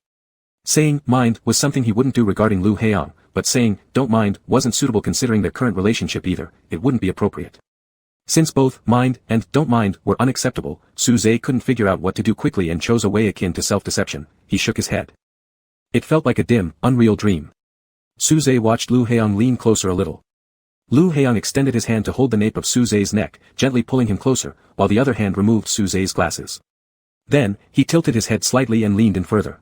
[SPEAKER 1] Saying, mind, was something he wouldn't do regarding Lu Heong, but saying, don't mind, wasn't suitable considering their current relationship either, it wouldn't be appropriate. Since both, mind, and don't mind, were unacceptable, Suze couldn't figure out what to do quickly and chose a way akin to self-deception. He shook his head. It felt like a dim, unreal dream. Suze watched Lu Heong lean closer a little. Lu Heong extended his hand to hold the nape of Suze's neck, gently pulling him closer, while the other hand removed Suze's glasses. Then, he tilted his head slightly and leaned in further.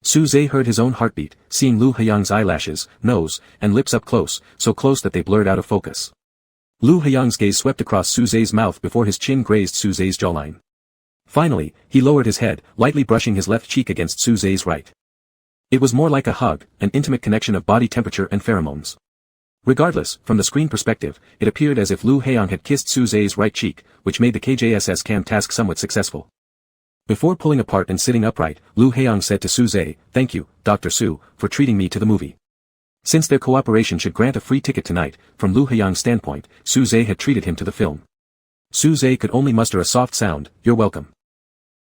[SPEAKER 1] Su Zhe heard his own heartbeat, seeing Lu Haiyang's eyelashes, nose, and lips up close, so close that they blurred out of focus. Lu Haiyang's gaze swept across Su Zhe's mouth before his chin grazed Su Zhe's jawline. Finally, he lowered his head, lightly brushing his left cheek against Su Zhe's right. It was more like a hug, an intimate connection of body temperature and pheromones. Regardless, from the screen perspective, it appeared as if Lu Haiyang had kissed Su Zhe's right cheek, which made the KJSS cam task somewhat successful. Before pulling apart and sitting upright, Lu Haiyang said to Su Zhe, "Thank you, Dr. Su, for treating me to the movie." Since their cooperation should grant a free ticket tonight, from Lu Haiyang's standpoint, Su Zhe had treated him to the film. Su Zhe could only muster a soft sound, "You're welcome."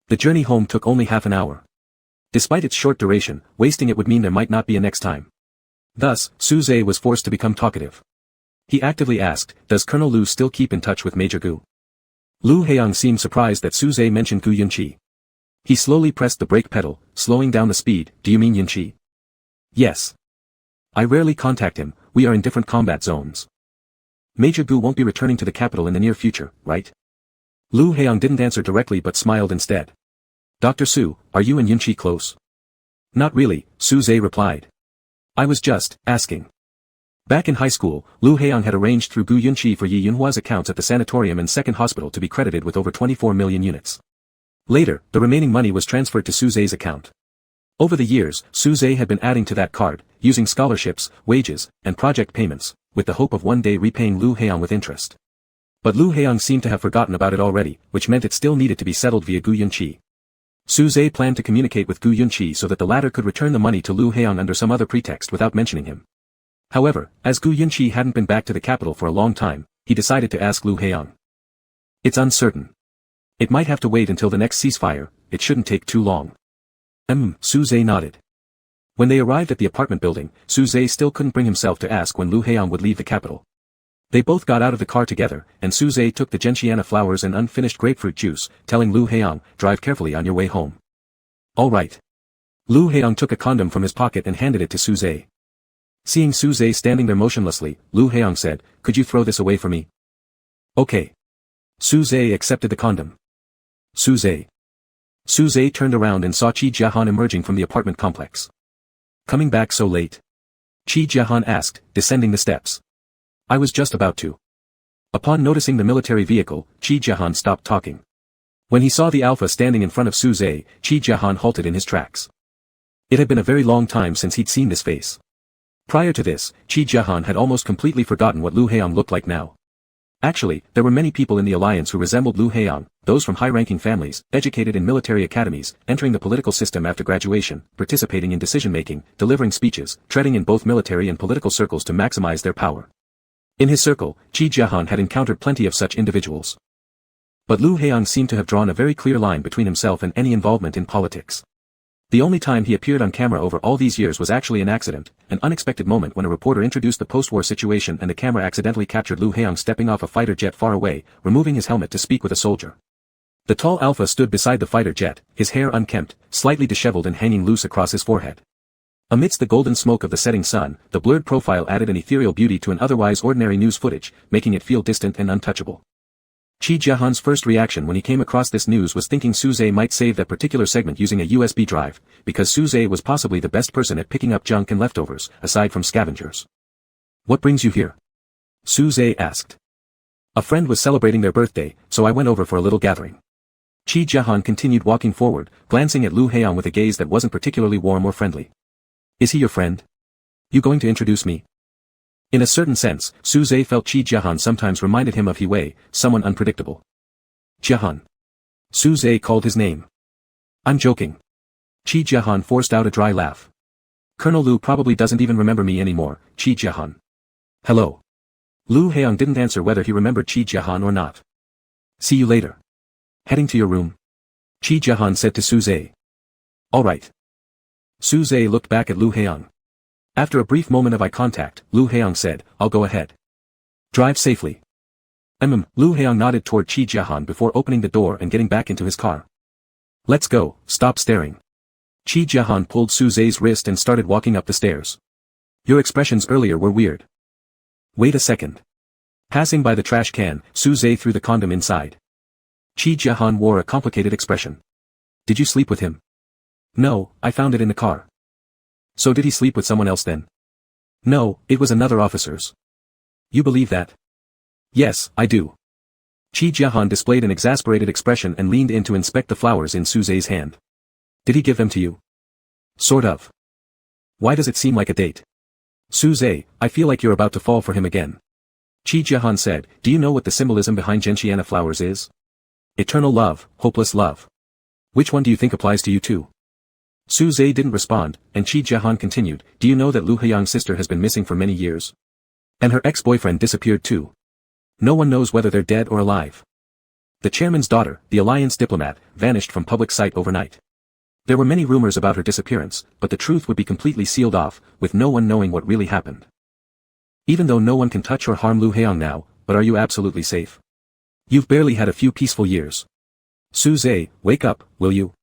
[SPEAKER 1] The journey home took only half an hour. Despite its short duration, wasting it would mean there might not be a next time. Thus, Su Zhe was forced to become talkative. He actively asked, "Does Colonel Lu still keep in touch with Major Gu?" Lu Haiyang seemed surprised that Su Zhe mentioned Gu Yunqi. He slowly pressed the brake pedal, slowing down the speed. "Do you mean Yunqi?" "Yes. I rarely contact him, we are in different combat zones." "Major Gu won't be returning to the capital in the near future, right?" Lu Haiyang didn't answer directly but smiled instead. "Dr. Su, are you and Yunqi close?" "Not really," Su Zhe replied. "I was just asking." Back in high school, Lu Haiyang had arranged through Gu Yunqi for Yi Yunhua's accounts at the sanatorium and second hospital to be credited with over 24 million units. Later, the remaining money was transferred to Su Zhe's account. Over the years, Su Zhe had been adding to that card, using scholarships, wages, and project payments, with the hope of one day repaying Lu Haiyang with interest. But Lu Haiyang seemed to have forgotten about it already, which meant it still needed to be settled via Gu Yunqi. Su Zhe planned to communicate with Gu Yunqi so that the latter could return the money to Lu Haiyang under some other pretext without mentioning him. However, as Gu Yunqi hadn't been back to the capital for a long time, he decided to ask Lu Haiyang. "It's uncertain. It might have to wait until the next ceasefire, it shouldn't take too long." Su Zhe nodded. When they arrived at the apartment building, Su Zhe still couldn't bring himself to ask when Lu Haiyang would leave the capital. They both got out of the car together, and Su Zhe took the gentiana flowers and unfinished grapefruit juice, telling Lu Haiyang, "Drive carefully on your way home." "All right." Lu Haiyang took a condom from his pocket and handed it to Su Zhe. Seeing Su Zhe standing there motionlessly, Lu Haiyang said, "Could you throw this away for me?" "Okay." Su Zhe accepted the condom. Su Zhe. Su Zhe turned around and saw Qi Jiahan emerging from the apartment complex. "Coming back so late?" Qi Jiahan asked, descending the steps. "I was just about to." Upon noticing the military vehicle, Qi Jiahan stopped talking. When he saw the Alpha standing in front of Su Zhe, Qi Jiahan halted in his tracks. It had been a very long time since he'd seen this face. Prior to this, Qi Jiahan had almost completely forgotten what Lu Haiyang looked like now. Actually, there were many people in the alliance who resembled Lu Haiyang, those from high-ranking families, educated in military academies, entering the political system after graduation, participating in decision-making, delivering speeches, treading in both military and political circles to maximize their power. In his circle, Qi Jiahan had encountered plenty of such individuals. But Lu Haiyang seemed to have drawn a very clear line between himself and any involvement in politics. The only time he appeared on camera over all these years was actually an accident, an unexpected moment when a reporter introduced the post-war situation and the camera accidentally captured Lu Haiyang stepping off a fighter jet far away, removing his helmet to speak with a soldier. The tall Alpha stood beside the fighter jet, his hair unkempt, slightly disheveled and hanging loose across his forehead. Amidst the golden smoke of the setting sun, the blurred profile added an ethereal beauty to an otherwise ordinary news footage, making it feel distant and untouchable. Qi Jiahan's first reaction when he came across this news was thinking Su Zhe might save that particular segment using a USB drive, because Su Zhe was possibly the best person at picking up junk and leftovers, aside from scavengers. "What brings you here?" Su Zhe asked. "A friend was celebrating their birthday, so I went over for a little gathering." Qi Jiahan continued walking forward, glancing at Lu Haiyang with a gaze that wasn't particularly warm or friendly. "Is he your friend? You going to introduce me?" In a certain sense, Su Zhe felt Qi Jiahan sometimes reminded him of He Wei, someone unpredictable. "Jiahan." Su Zhe called his name. "I'm joking." Qi Jiahan forced out a dry laugh. "Colonel Lu probably doesn't even remember me anymore, Qi Jiahan." "Hello." Lu Haiyang didn't answer whether he remembered Qi Jiahan or not. "See you later." "Heading to your room?" Qi Jiahan said to Su Zhe. "All right." Su Zhe looked back at Lu Haiyang. After a brief moment of eye contact, Lu Haiyang said, "I'll go ahead. Drive safely." Lu Haiyang nodded toward Qi Jiahan before opening the door and getting back into his car. "Let's go, stop staring." Qi Jiahan pulled Su Zhe's wrist and started walking up the stairs. "Your expressions earlier were weird." "Wait a second." Passing by the trash can, Su Zhe threw the condom inside. Qi Jiahan wore a complicated expression. "Did you sleep with him?" No, I found it in the car. So did he sleep with someone else then? No, it was another officer's. You believe that? Yes, I do. Chi Jiahan displayed an exasperated expression and leaned in to inspect the flowers in Su Zhe's hand. Did he give them to you? Sort of. Why does it seem like a date? Su Zhe, I feel like you're about to fall for him again. Chi Jiahan said, do you know what the symbolism behind gentiana flowers is? Eternal love, hopeless love. Which one do you think applies to you too? Su Zhe didn't respond, and Chi Jiahan continued, do you know that Lu Heyang's sister has been missing for many years? And her ex-boyfriend disappeared too. No one knows whether they're dead or alive. The chairman's daughter, the alliance diplomat, vanished from public sight overnight. There were many rumors about her disappearance, but the truth would be completely sealed off, with no one knowing what really happened. Even though no one can touch or harm Lu Heyang now, but are you absolutely safe? You've barely had a few peaceful years. Su Zhe, wake up, will you?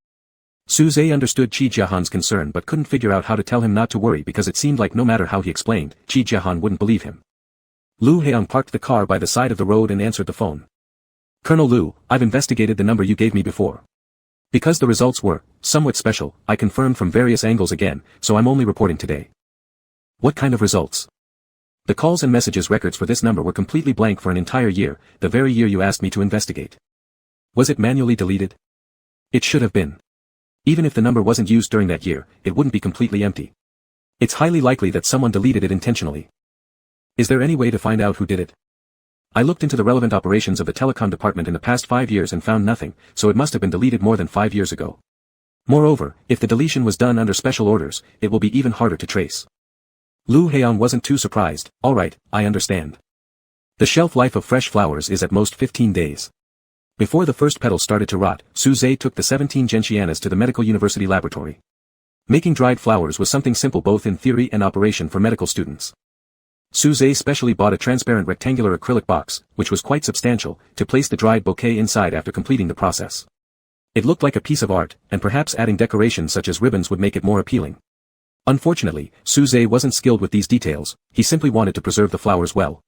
[SPEAKER 1] Su Zhe understood Chi Jiahan's concern but couldn't figure out how to tell him not to worry because it seemed like no matter how he explained, Chi Jiahan wouldn't believe him. Lu Heyang parked the car by the side of the road and answered the phone. Colonel Lu, I've investigated the number you gave me before. Because the results were somewhat special, I confirmed from various angles again, so I'm only reporting today. What kind of results? The calls and messages records for this number were completely blank for an entire year, the very year you asked me to investigate. Was it manually deleted? It should have been. Even if the number wasn't used during that year, it wouldn't be completely empty. It's highly likely that someone deleted it intentionally. Is there any way to find out who did it? I looked into the relevant operations of the telecom department in the past 5 years and found nothing, so it must have been deleted more than 5 years ago. Moreover, if the deletion was done under special orders, it will be even harder to trace. Lu Heyang wasn't too surprised. Alright, I understand. The shelf life of fresh flowers is at most 15 days. Before the first petals started to rot, Su Zhe took the 17 gentianas to the medical university laboratory. Making dried flowers was something simple both in theory and operation for medical students. Su Zhe specially bought a transparent rectangular acrylic box, which was quite substantial, to place the dried bouquet inside after completing the process. It looked like a piece of art, and perhaps adding decorations such as ribbons would make it more appealing. Unfortunately, Su Zhe wasn't skilled with these details, he simply wanted to preserve the flowers well.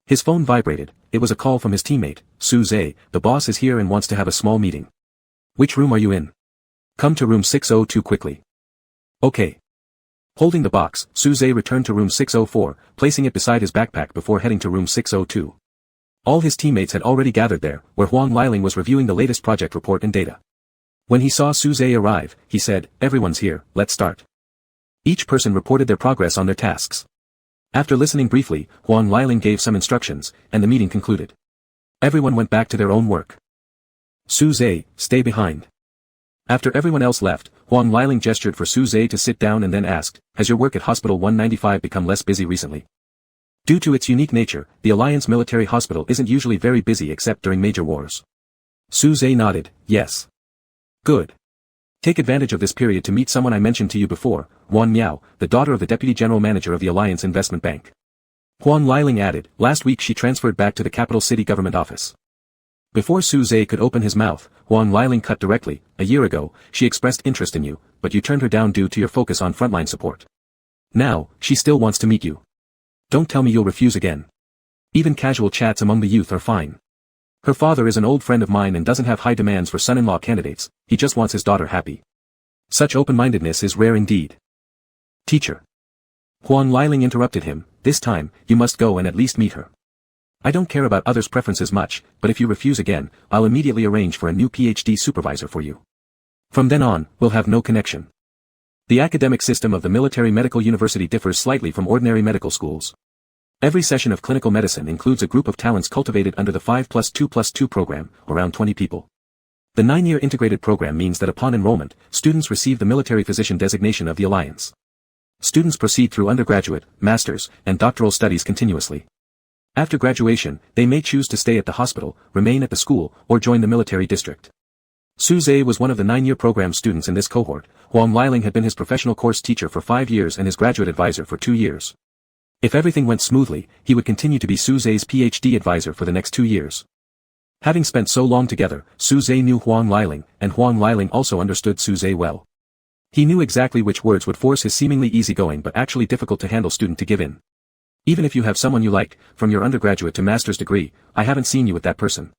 [SPEAKER 1] His phone vibrated. It was a call from his teammate. Su Zhe, the boss is here and wants to have a small meeting. Which room are you in? Come to room 602 quickly. Okay. Holding the box, Su Zhe returned to room 604, placing it beside his backpack before heading to room 602. All his teammates had already gathered there, where Huang Liling was reviewing the latest project report and data. When he saw Su Zhe arrive, he said, everyone's here, let's start. Each person reported their progress on their tasks. After listening briefly, Huang Liling gave some instructions, and the meeting concluded. Everyone went back to their own work. Su Zhe, stay behind. After everyone else left, Huang Liling gestured for Su Zhe to sit down and then asked, has your work at Hospital 195 become less busy recently? Due to its unique nature, the Alliance military hospital isn't usually very busy except during major wars. Su Zhe nodded, yes. Good. Take advantage of this period to meet someone I mentioned to you before, Wan Miao, the daughter of the deputy general manager of the Alliance Investment Bank. Huang Liling added, last week she transferred back to the capital city government office. Before Su Zhe could open his mouth, Huang Liling cut directly, a year ago, she expressed interest in you, but you turned her down due to your focus on frontline support. Now, she still wants to meet you. Don't tell me you'll refuse again. Even casual chats among the youth are fine. Her father is an old friend of mine and doesn't have high demands for son-in-law candidates, he just wants his daughter happy. Such open-mindedness is rare indeed. Teacher. Huang Liling interrupted him, this time, you must go and at least meet her. I don't care about others' preferences much, but if you refuse again, I'll immediately arrange for a new PhD supervisor for you. From then on, we'll have no connection. The academic system of the military medical university differs slightly from ordinary medical schools. Every session of clinical medicine includes a group of talents cultivated under the 5+2+2 program, around 20 people. The 9-year integrated program means that upon enrollment, students receive the military physician designation of the Alliance. Students proceed through undergraduate, master's, and doctoral studies continuously. After graduation, they may choose to stay at the hospital, remain at the school, or join the military district. Su Zhe was one of the 9-year program students in this cohort. Huang Liling had been his professional course teacher for 5 years and his graduate advisor for 2 years. If everything went smoothly, he would continue to be Su Zhe's PhD advisor for the next 2 years. Having spent so long together, Su Zhe knew Huang Liling, and Huang Liling also understood Su Zhe well. He knew exactly which words would force his seemingly easygoing but actually difficult to handle student to give in. Even if you have someone you like, from your undergraduate to master's degree, I haven't seen you with that person.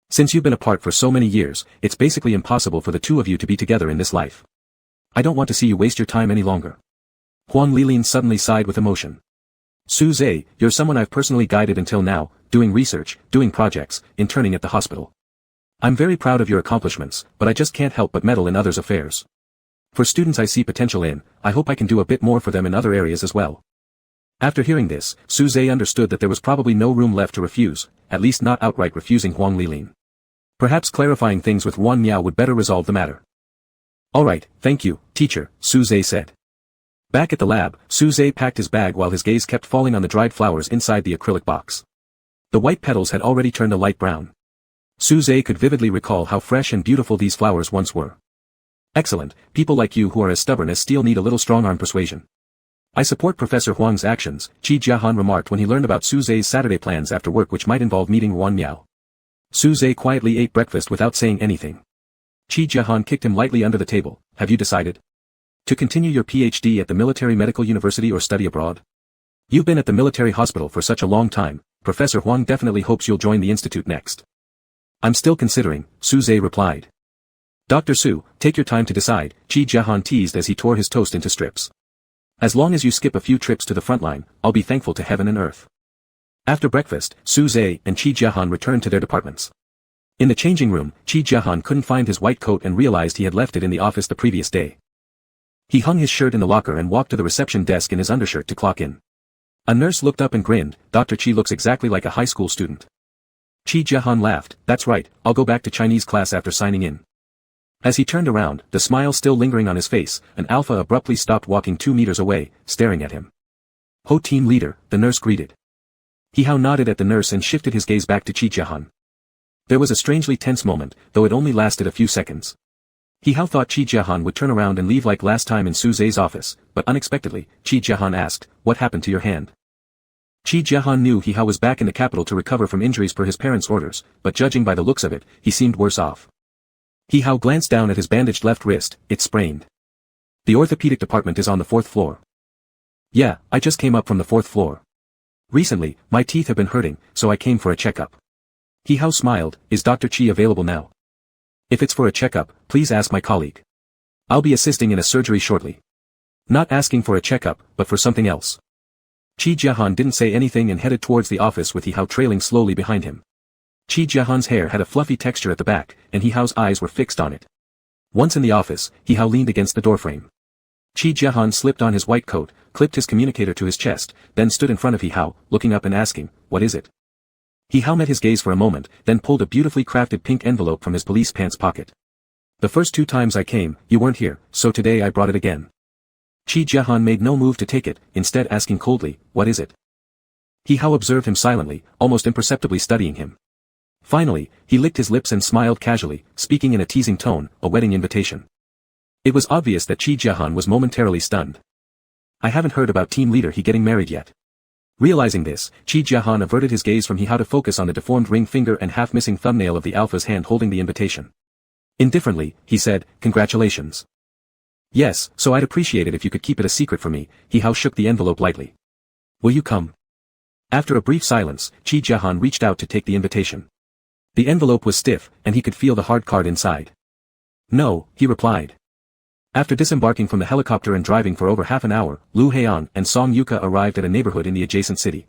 [SPEAKER 1] Since you've been apart for so many years, it's basically impossible for the two of you to be together in this life. I don't want to see you waste your time any longer. Huang Lilin suddenly sighed with emotion. Su Zhe, you're someone I've personally guided until now, doing research, doing projects, interning at the hospital. I'm very proud of your accomplishments, but I just can't help but meddle in others' affairs. For students I see potential in, I hope I can do a bit more for them in other areas as well. After hearing this, Su Zhe understood that there was probably no room left to refuse, at least not outright refusing Huang Lilin. Perhaps clarifying things with Wan Miao would better resolve the matter. Alright, thank you, teacher, Su Zhe said. Back at the lab, Su Zhe packed his bag while his gaze kept falling on the dried flowers inside the acrylic box. The white petals had already turned a light brown. Su Zhe could vividly recall how fresh and beautiful these flowers once were. Excellent, people like you who are as stubborn as steel need a little strong-arm persuasion. I support Professor Huang's actions, Qi Jiahan remarked when he learned about Su Zhe's Saturday plans after work which might involve meeting Wan Miao. Su Zhe quietly ate breakfast without saying anything. Qi Jiahan kicked him lightly under the table. Have you decided? To continue your PhD at the Military Medical University or study abroad? You've been at the military hospital for such a long time, Professor Huang definitely hopes you'll join the institute next. I'm still considering, Su Zhe replied. Dr. Su, take your time to decide, Qi Jiahan teased as he tore his toast into strips. As long as you skip a few trips to the front line, I'll be thankful to heaven and earth. After breakfast, Su Zhe and Qi Jiahan returned to their departments. In the changing room, Qi Jiahan couldn't find his white coat and realized he had left it in the office the previous day. He hung his shirt in the locker and walked to the reception desk in his undershirt to clock in. A nurse looked up and grinned. Dr. Qi looks exactly like a high school student. Qi Jiahan laughed. That's right, I'll go back to Chinese class after signing in. As he turned around, the smile still lingering on his face, an alpha abruptly stopped walking 2 meters away, staring at him. Ho team leader, the nurse greeted. He Hao nodded at the nurse and shifted his gaze back to Qi Jiahan. There was a strangely tense moment, though it only lasted a few seconds. He Hao thought Qi Jiahan would turn around and leave like last time in Su Zhe's office, but unexpectedly, Qi Jiahan asked, what happened to your hand? Qi Jiahan knew He Hao was back in the capital to recover from injuries per his parents' orders, but judging by the looks of it, he seemed worse off. He Hao glanced down at his bandaged left wrist. It's sprained. The orthopedic department is on the 4th floor. Yeah, I just came up from the 4th floor. Recently, my teeth have been hurting, so I came for a checkup. He Hao smiled. Is Dr. Qi available now? If it's for a checkup, please ask my colleague. I'll be assisting in a surgery shortly. Not asking for a checkup, but for something else. Qi Jiahan didn't say anything and headed towards the office with He Hao trailing slowly behind him. Qi Jiahan's hair had a fluffy texture at the back, and He Hao's eyes were fixed on it. Once in the office, He Hao leaned against the doorframe. Qi Jiahan slipped on his white coat, clipped his communicator to his chest, then stood in front of He Hao, looking up and asking, what is it? He Hao met his gaze for a moment, then pulled a beautifully crafted pink envelope from his police pants pocket. The first 2 times I came, you weren't here, so today I brought it again. Qi Jiahan made no move to take it, instead asking coldly, what is it? He Hao observed him silently, almost imperceptibly studying him. Finally, he licked his lips and smiled casually, speaking in a teasing tone, a wedding invitation. It was obvious that Qi Jiahan was momentarily stunned. I haven't heard about team leader He getting married yet. Realizing this, Qi Jiahan averted his gaze from He Hao to focus on the deformed ring finger and half-missing thumbnail of the alpha's hand holding the invitation. Indifferently, he said, congratulations. Yes, so I'd appreciate it if you could keep it a secret from me. He Hao shook the envelope lightly. Will you come? After a brief silence, Qi Jiahan reached out to take the invitation. The envelope was stiff, and he could feel the hard card inside. No, he replied. After disembarking from the helicopter and driving for over half an hour, Lu Heiyang and Song Yuka arrived at a neighborhood in the adjacent city.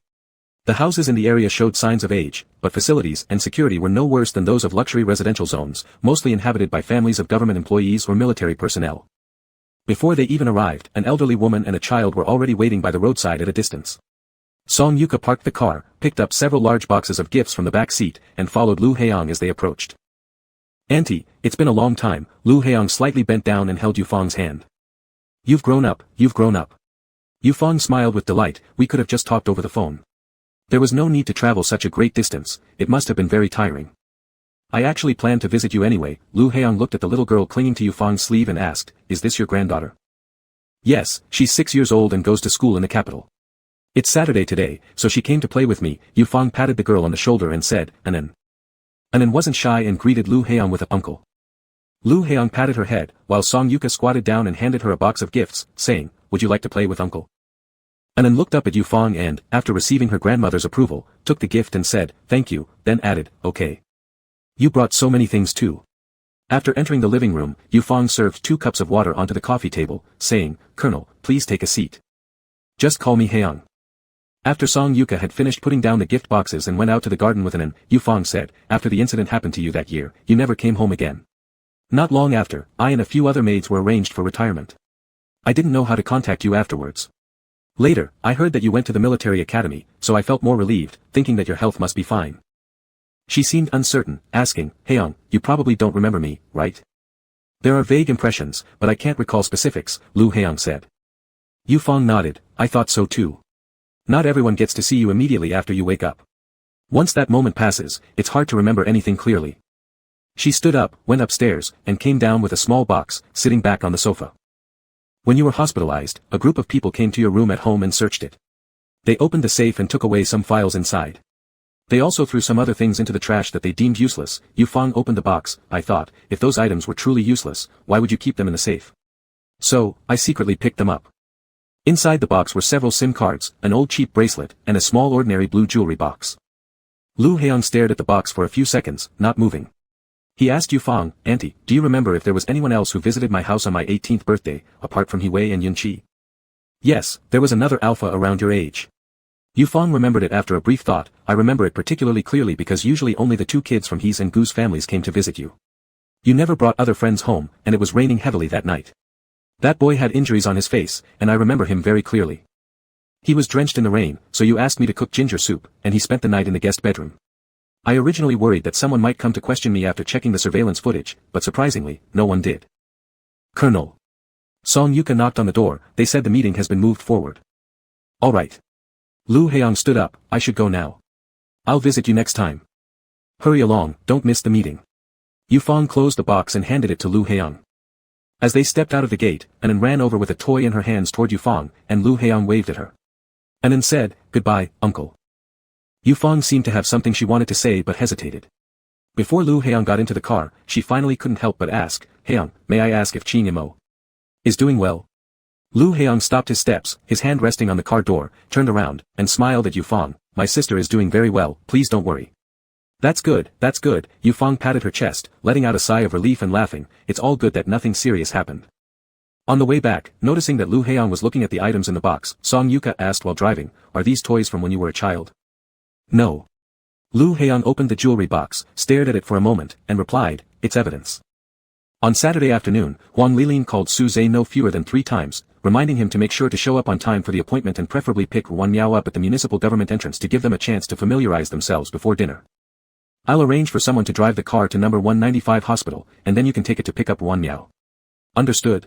[SPEAKER 1] The houses in the area showed signs of age, but facilities and security were no worse than those of luxury residential zones, mostly inhabited by families of government employees or military personnel. Before they even arrived, an elderly woman and a child were already waiting by the roadside at a distance. Song Yuka parked the car, picked up several large boxes of gifts from the back seat, and followed Lu Heiyang as they approached. Auntie, it's been a long time. Lu Heiyang slightly bent down and held Yufang's hand. You've grown up, you've grown up. Yufang smiled with delight. We could have just talked over the phone. There was no need to travel such a great distance, it must have been very tiring. I actually planned to visit you anyway. Lu Heiyang looked at the little girl clinging to Yufang's sleeve and asked, is this your granddaughter? Yes, she's 6 years old and goes to school in the capital. It's Saturday today, so she came to play with me. Yufang patted the girl on the shoulder and said, Anan. Anan wasn't shy and greeted Lu Heiyang with a uncle. Lu Heiyang patted her head, while Song Yuka squatted down and handed her a box of gifts, saying, would you like to play with uncle? Anan looked up at Yufang and, after receiving her grandmother's approval, took the gift and said, thank you, then added, okay. You brought so many things too. After entering the living room, Yufang served 2 cups of water onto the coffee table, saying, "Colonel, please take a seat. Just call me Haeyoung." After Song Yuka had finished putting down the gift boxes and went out to the garden with an Yufang said, "After the incident happened to you that year, you never came home again. Not long after, I and a few other maids were arranged for retirement. I didn't know how to contact you afterwards. Later, I heard that you went to the military academy, so I felt more relieved, thinking that your health must be fine." She seemed uncertain, asking, "Haeyoung, you probably don't remember me, right?" "There are vague impressions, but I can't recall specifics," Lu Haeyoung said. Yufang nodded, "I thought so too. Not everyone gets to see you immediately after you wake up. Once that moment passes, it's hard to remember anything clearly." She stood up, went upstairs, and came down with a small box, sitting back on the sofa. "When you were hospitalized, a group of people came to your room at home and searched it. They opened the safe and took away some files inside. They also threw some other things into the trash that they deemed useless." Yufang opened the box. "I thought, if those items were truly useless, why would you keep them in the safe? So, I secretly picked them up. Inside the box were several SIM cards, an old cheap bracelet, and a small ordinary blue jewelry box." Lu Haeyoung stared at the box for a few seconds, not moving. He asked Yufang, "Auntie, do you remember if there was anyone else who visited my house on my 18th birthday, apart from Hiwei and Yunqi?" "Yes, there was another alpha around your age." Yufang remembered it after a brief thought. "I remember it particularly clearly because usually only the 2 kids from He's and Gu's families came to visit you. You never brought other friends home, and it was raining heavily that night. That boy had injuries on his face, and I remember him very clearly. He was drenched in the rain, so you asked me to cook ginger soup, and he spent the night in the guest bedroom. I originally worried that someone might come to question me after checking the surveillance footage, but surprisingly, no one did." "Colonel." Song Yuka knocked on the door. "They said the meeting has been moved forward." "All right." Lu Haeyoung stood up. "I should go now. I'll visit you next time. Hurry along, don't miss the meeting." Yufang closed the box and handed it to Lu Haeyoung. As they stepped out of the gate, Anan ran over with a toy in her hands toward Yufang, and Lu Haeyoung waved at her. Anan said, "Goodbye, uncle." Yufang seemed to have something she wanted to say but hesitated. Before Lu Haeyoung got into the car, she finally couldn't help but ask, "Haeyoung, may I ask if Ching Imo is doing well?" Lu Haeyoung stopped his steps, his hand resting on the car door, turned around, and smiled at Yufang. "My sister is doing very well, please don't worry." That's good, Yufang patted her chest, letting out a sigh of relief and laughing. "It's all good that nothing serious happened." On the way back, noticing that Lu Haeyoung was looking at the items in the box, Song Yuka asked while driving, "Are these toys from when you were a child?" "No." Lu Haeyoung opened the jewelry box, stared at it for a moment, and replied, "It's evidence." On Saturday afternoon, Huang Lilin called Su Zhe no fewer than 3 times, reminding him to make sure to show up on time for the appointment and preferably pick Wan Miao up at the municipal government entrance to give them a chance to familiarize themselves before dinner. "I'll arrange for someone to drive the car to number 195 hospital, and then you can take it to pick up Wan Miao." "Understood."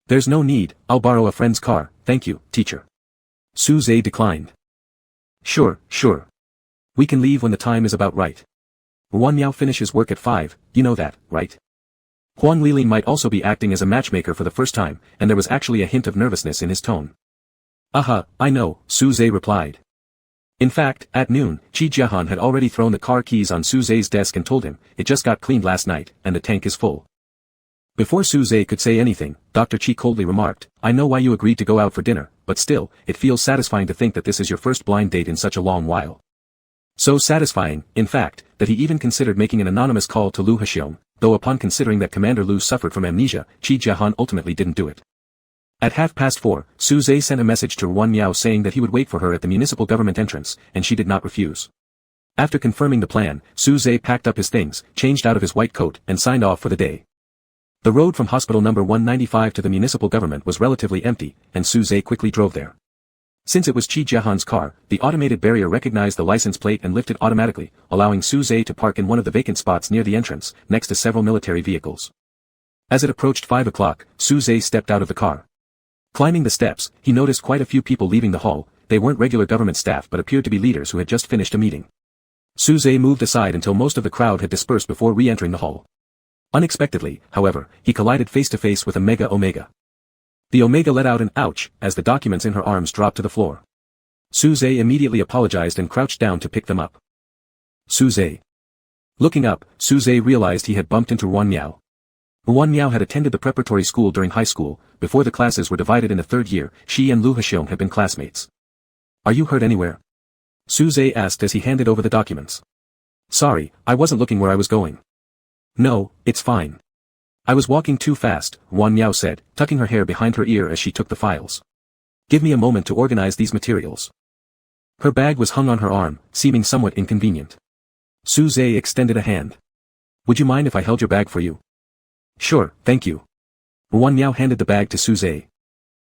[SPEAKER 1] "There's no need, I'll borrow a friend's car, thank you, teacher." Su Zhe declined. Sure. We can leave when the time is about right. Wan Miao finishes work at 5, you know that, right?" Huang Lilin might also be acting as a matchmaker for the first time, and there was actually a hint of nervousness in his tone. I know," Su Zhe replied. In fact, at noon, Qi Jiahan had already thrown the car keys on Su Zhe's desk and told him, "It just got cleaned last night, and the tank is full." Before Su Zhe could say anything, Dr. Qi coldly remarked, "I know why you agreed to go out for dinner, but still, it feels satisfying to think that this is your first blind date in such a long while." So satisfying, in fact, that he even considered making an anonymous call to Lu Haxiong, though upon considering that Commander Lu suffered from amnesia, Qi Jiahan ultimately didn't do it. At 4:30, Su Zhe sent a message to Wan Miao saying that he would wait for her at the municipal government entrance, and she did not refuse. After confirming the plan, Su Zhe packed up his things, changed out of his white coat, and signed off for the day. The road from hospital number 195 to the municipal government was relatively empty, and Su Zhe quickly drove there. Since it was Qi Jiahan's car, the automated barrier recognized the license plate and lifted automatically, allowing Su Zhe to park in one of the vacant spots near the entrance, next to several military vehicles. As it approached 5 o'clock, Su Zhe stepped out of the car. Climbing the steps, he noticed quite a few people leaving the hall. They weren't regular government staff but appeared to be leaders who had just finished a meeting. Su Zhe moved aside until most of the crowd had dispersed before re-entering the hall. Unexpectedly, however, he collided face-to-face with Omega Omega. The Omega let out an ouch as the documents in her arms dropped to the floor. Su Zhe immediately apologized and crouched down to pick them up. Su Zhe. Looking up, Su Zhe realized he had bumped into Wan Miao. Wan Miao had attended the preparatory school during high school. Before the classes were divided in the 3rd year, she and Lu Haxiong had been classmates. "Are you hurt anywhere?" Su Zhe asked as he handed over the documents. "Sorry, I wasn't looking where I was going." No, it's fine. I was walking too fast, Wang Miao said, tucking her hair behind her ear as she took the files. Give me a moment to organize these materials. Her bag was hung on her arm, seeming somewhat inconvenient. Su Zhe extended a hand. Would you mind if I held your bag for you? Sure, thank you. Wang Miao handed the bag to Su Zhe.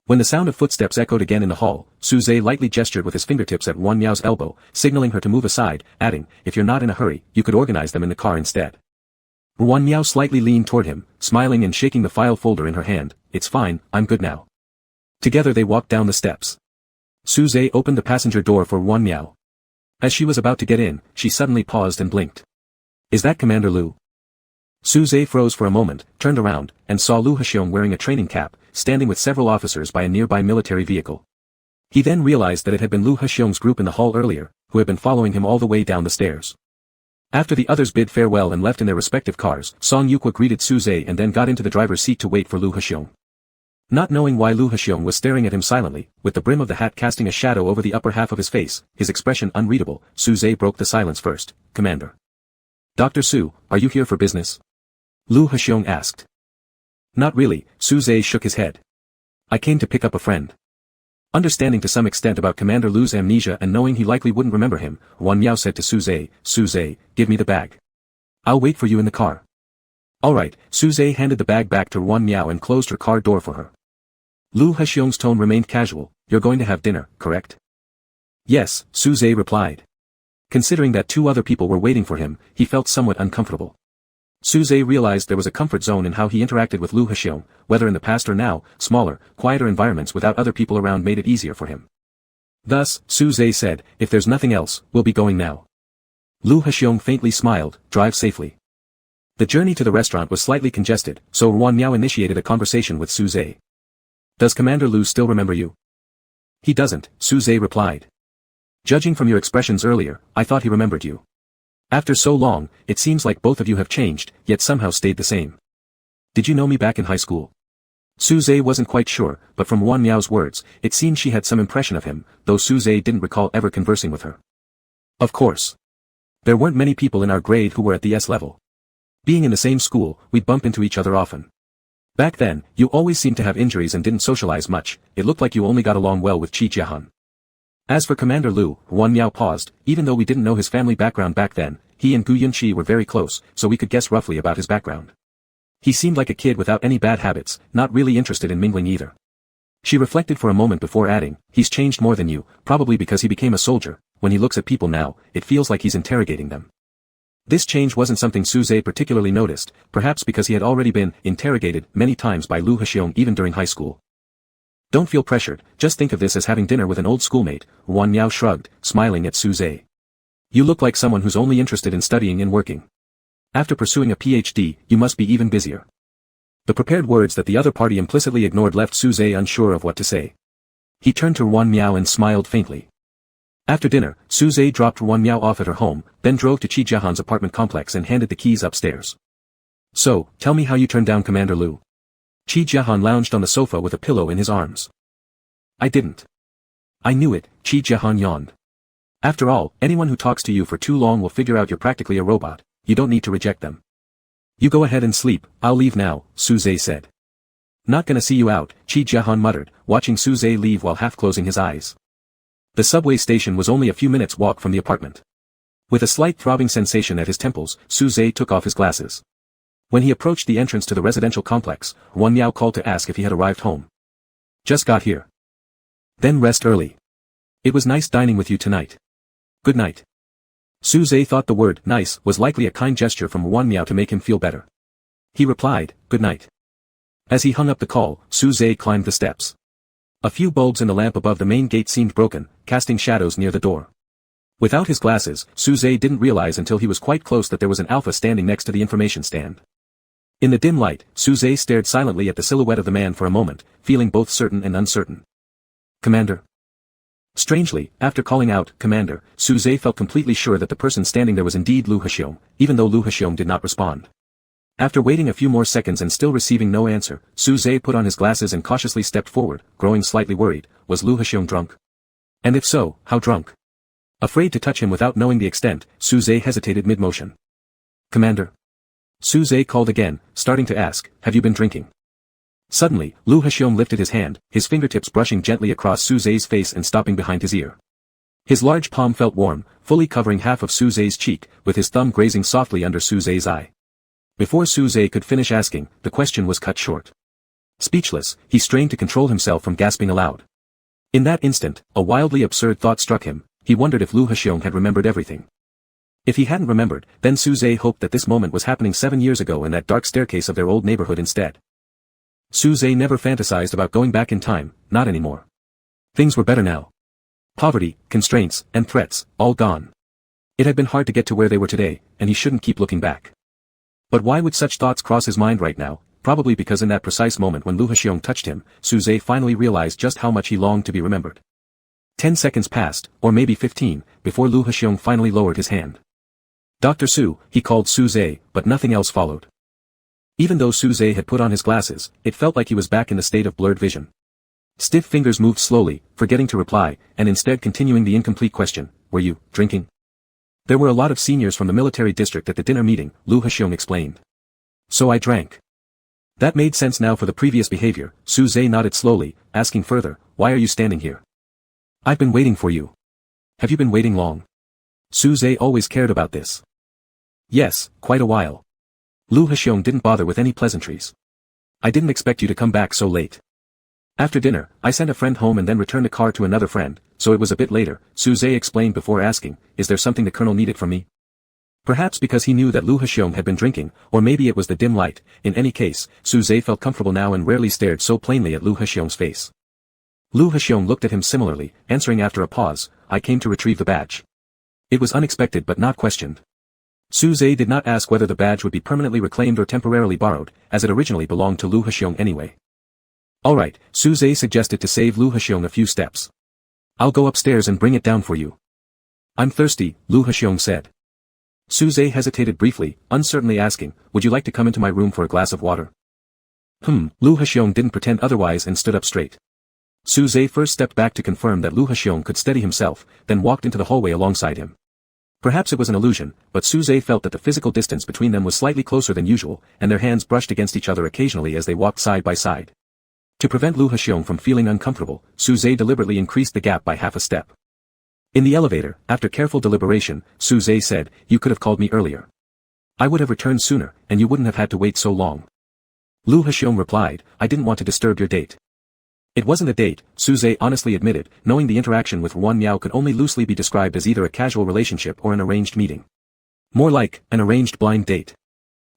[SPEAKER 1] When the sound of footsteps echoed again in the hall, Su Zhe lightly gestured with his fingertips at Wang Miao's elbow, signaling her to move aside, adding, if you're not in a hurry, you could organize them in the car instead. Wang Miao slightly leaned toward him, smiling and shaking the file folder in her hand. It's fine, I'm good now. Together they walked down the steps. Su Zhe opened the passenger door for Wang Miao. As she was about to get in, she suddenly paused and blinked. Is that Commander Lu? Su Zhe froze for a moment, turned around, and saw Lu Hexiong wearing a training cap, standing with several officers by a nearby military vehicle. He then realized that it had been Lu Hexiong's group in the hall earlier, who had been following him all the way down the stairs. After the others bid farewell and left in their respective cars, Song Yuqua greeted Su Zhe and then got into the driver's seat to wait for Lu Hexiong. Not knowing why Lu Hexiong was staring at him silently, with the brim of the hat casting a shadow over the upper half of his face, his expression unreadable, Su Zhe broke the silence first. Commander. Dr. Su, are you here for business? Lu Hexiong asked. Not really, Su Zhe shook his head. I came to pick up a friend. Understanding to some extent about Commander Lu's amnesia and knowing he likely wouldn't remember him, Wang Miao said to Su Zhe, give me the bag. I'll wait for you in the car. Alright, Su Zhe handed the bag back to Wang Miao and closed her car door for her. Lu Hexiong's tone remained casual. You're going to have dinner, correct? Yes, Su Zhe replied. Considering that two other people were waiting for him, he felt somewhat uncomfortable. Su Zhe realized there was a comfort zone in how he interacted with Lu Hexiong, whether in the past or now, smaller, quieter environments without other people around made it easier for him. Thus, Su Zhe said, if there's nothing else, we'll be going now. Lu Hexiong faintly smiled, drive safely. The journey to the restaurant was slightly congested, so Wang Miao initiated a conversation with Su Zhe. Does Commander Lu still remember you? He doesn't, Su Zhe replied. Judging from your expressions earlier, I thought he remembered you. After so long, it seems like both of you have changed, yet somehow stayed the same. Did you know me back in high school? Su Zhe wasn't quite sure, but from Wang Miao's words, it seemed she had some impression of him, though Su Zhe didn't recall ever conversing with her. Of course. There weren't many people in our grade who were at the S level. Being in the same school, we'd bump into each other often. Back then, you always seemed to have injuries and didn't socialize much, it looked like you only got along well with Qi Jiahan. As for Commander Lu, Wang Miao paused, even though we didn't know his family background back then, he and Gu Yunqi were very close, so we could guess roughly about his background. He seemed like a kid without any bad habits, not really interested in mingling either. She reflected for a moment before adding, he's changed more than you, probably because he became a soldier. When he looks at people now, it feels like he's interrogating them. This change wasn't something Su Zhe particularly noticed, perhaps because he had already been interrogated many times by Lu Hexiong even during high school. Don't feel pressured, just think of this as having dinner with an old schoolmate, Wang Miao shrugged, smiling at Su Zhe. You look like someone who's only interested in studying and working. After pursuing a PhD, you must be even busier. The prepared words that the other party implicitly ignored left Su Zhe unsure of what to say. He turned to Wang Miao and smiled faintly. After dinner, Su Zhe dropped Wang Miao off at her home, then drove to Qi Jiahan's apartment complex and handed the keys upstairs. So, tell me how you turned down Commander Lu. Qi Jiahan lounged on the sofa with a pillow in his arms. I didn't. I knew it, Qi Jiahan yawned. After all, anyone who talks to you for too long will figure out you're practically a robot, you don't need to reject them. You go ahead and sleep, I'll leave now, Su Zhe said. Not gonna see you out, Qi Jiahan muttered, watching Su Zhe leave while half closing his eyes. The subway station was only a few minutes' walk from the apartment. With a slight throbbing sensation at his temples, Su Zhe took off his glasses. When he approached the entrance to the residential complex, Wang Miao called to ask if he had arrived home. Just got here. Then rest early. It was nice dining with you tonight. Good night. Su Zhe thought the word nice was likely a kind gesture from Wang Miao to make him feel better. He replied, good night. As he hung up the call, Su Zhe climbed the steps. A few bulbs in the lamp above the main gate seemed broken, casting shadows near the door. Without his glasses, Su Zhe didn't realize until he was quite close that there was an alpha standing next to the information stand. In the dim light, Su Zhe stared silently at the silhouette of the man for a moment, feeling both certain and uncertain. Commander. Strangely, after calling out, Commander, Su Zhe felt completely sure that the person standing there was indeed Lu Hexiong, even though Lu Hexiong did not respond. After waiting a few more seconds and still receiving no answer, Su Zhe put on his glasses and cautiously stepped forward, growing slightly worried. Was Lu Hexiong drunk? And if so, how drunk? Afraid to touch him without knowing the extent, Su Zhe hesitated mid-motion. Commander. Suze called again, starting to ask, have you been drinking? Suddenly, Lu Haxiong lifted his hand, his fingertips brushing gently across Suze's face and stopping behind his ear. His large palm felt warm, fully covering half of Suze's cheek, with his thumb grazing softly under Suze's eye. Before Suze could finish asking, the question was cut short. Speechless, he strained to control himself from gasping aloud. In that instant, a wildly absurd thought struck him. He wondered if Lu Haxiong had remembered everything. If he hadn't remembered, then Suze hoped that this moment was happening 7 years ago in that dark staircase of their old neighborhood instead. Suze never fantasized about going back in time, not anymore. Things were better now. Poverty, constraints, and threats, all gone. It had been hard to get to where they were today, and he shouldn't keep looking back. But why would such thoughts cross his mind right now? Probably because in that precise moment when Lu Haxiong touched him, Suze finally realized just how much he longed to be remembered. 10 seconds passed, or maybe 15, before Lu Haxiong finally lowered his hand. Dr. Su, he called Suze, but nothing else followed. Even though Suze had put on his glasses, it felt like he was back in the state of blurred vision. Stiff fingers moved slowly, forgetting to reply, and instead continuing the incomplete question, were you drinking? There were a lot of seniors from the military district at the dinner meeting, Lu Haxiong explained. So I drank. That made sense now for the previous behavior. Suze nodded slowly, asking further, why are you standing here? I've been waiting for you. Have you been waiting long? Suze always cared about this. Yes, quite a while. Lu Haxiong didn't bother with any pleasantries. I didn't expect you to come back so late. After dinner, I sent a friend home and then returned a car to another friend, so it was a bit later, Suze explained before asking, is there something the colonel needed from me? Perhaps because he knew that Lu Haxiong had been drinking, or maybe it was the dim light. In any case, Suze felt comfortable now and rarely stared so plainly at Lu Haxiong's face. Lu Haxiong looked at him similarly, answering after a pause, I came to retrieve the badge. It was unexpected but not questioned. Suze did not ask whether the badge would be permanently reclaimed or temporarily borrowed, as it originally belonged to Lu Haxiong anyway. Alright, Suze suggested to save Lu Haxiong a few steps. I'll go upstairs and bring it down for you. I'm thirsty, Lu Haxiong said. Suze hesitated briefly, uncertainly asking, would you like to come into my room for a glass of water? Lu Haxiong didn't pretend otherwise and stood up straight. Suze first stepped back to confirm that Lu Haxiong could steady himself, then walked into the hallway alongside him. Perhaps it was an illusion, but Suze felt that the physical distance between them was slightly closer than usual, and their hands brushed against each other occasionally as they walked side by side. To prevent Lu Haxiong from feeling uncomfortable, Suze deliberately increased the gap by half a step. In the elevator, after careful deliberation, Suze said, you could have called me earlier. I would have returned sooner, and you wouldn't have had to wait so long. Lu Haxiong replied, I didn't want to disturb your date. It wasn't a date, Suze honestly admitted, knowing the interaction with Wan Miao could only loosely be described as either a casual relationship or an arranged meeting. More like, an arranged blind date.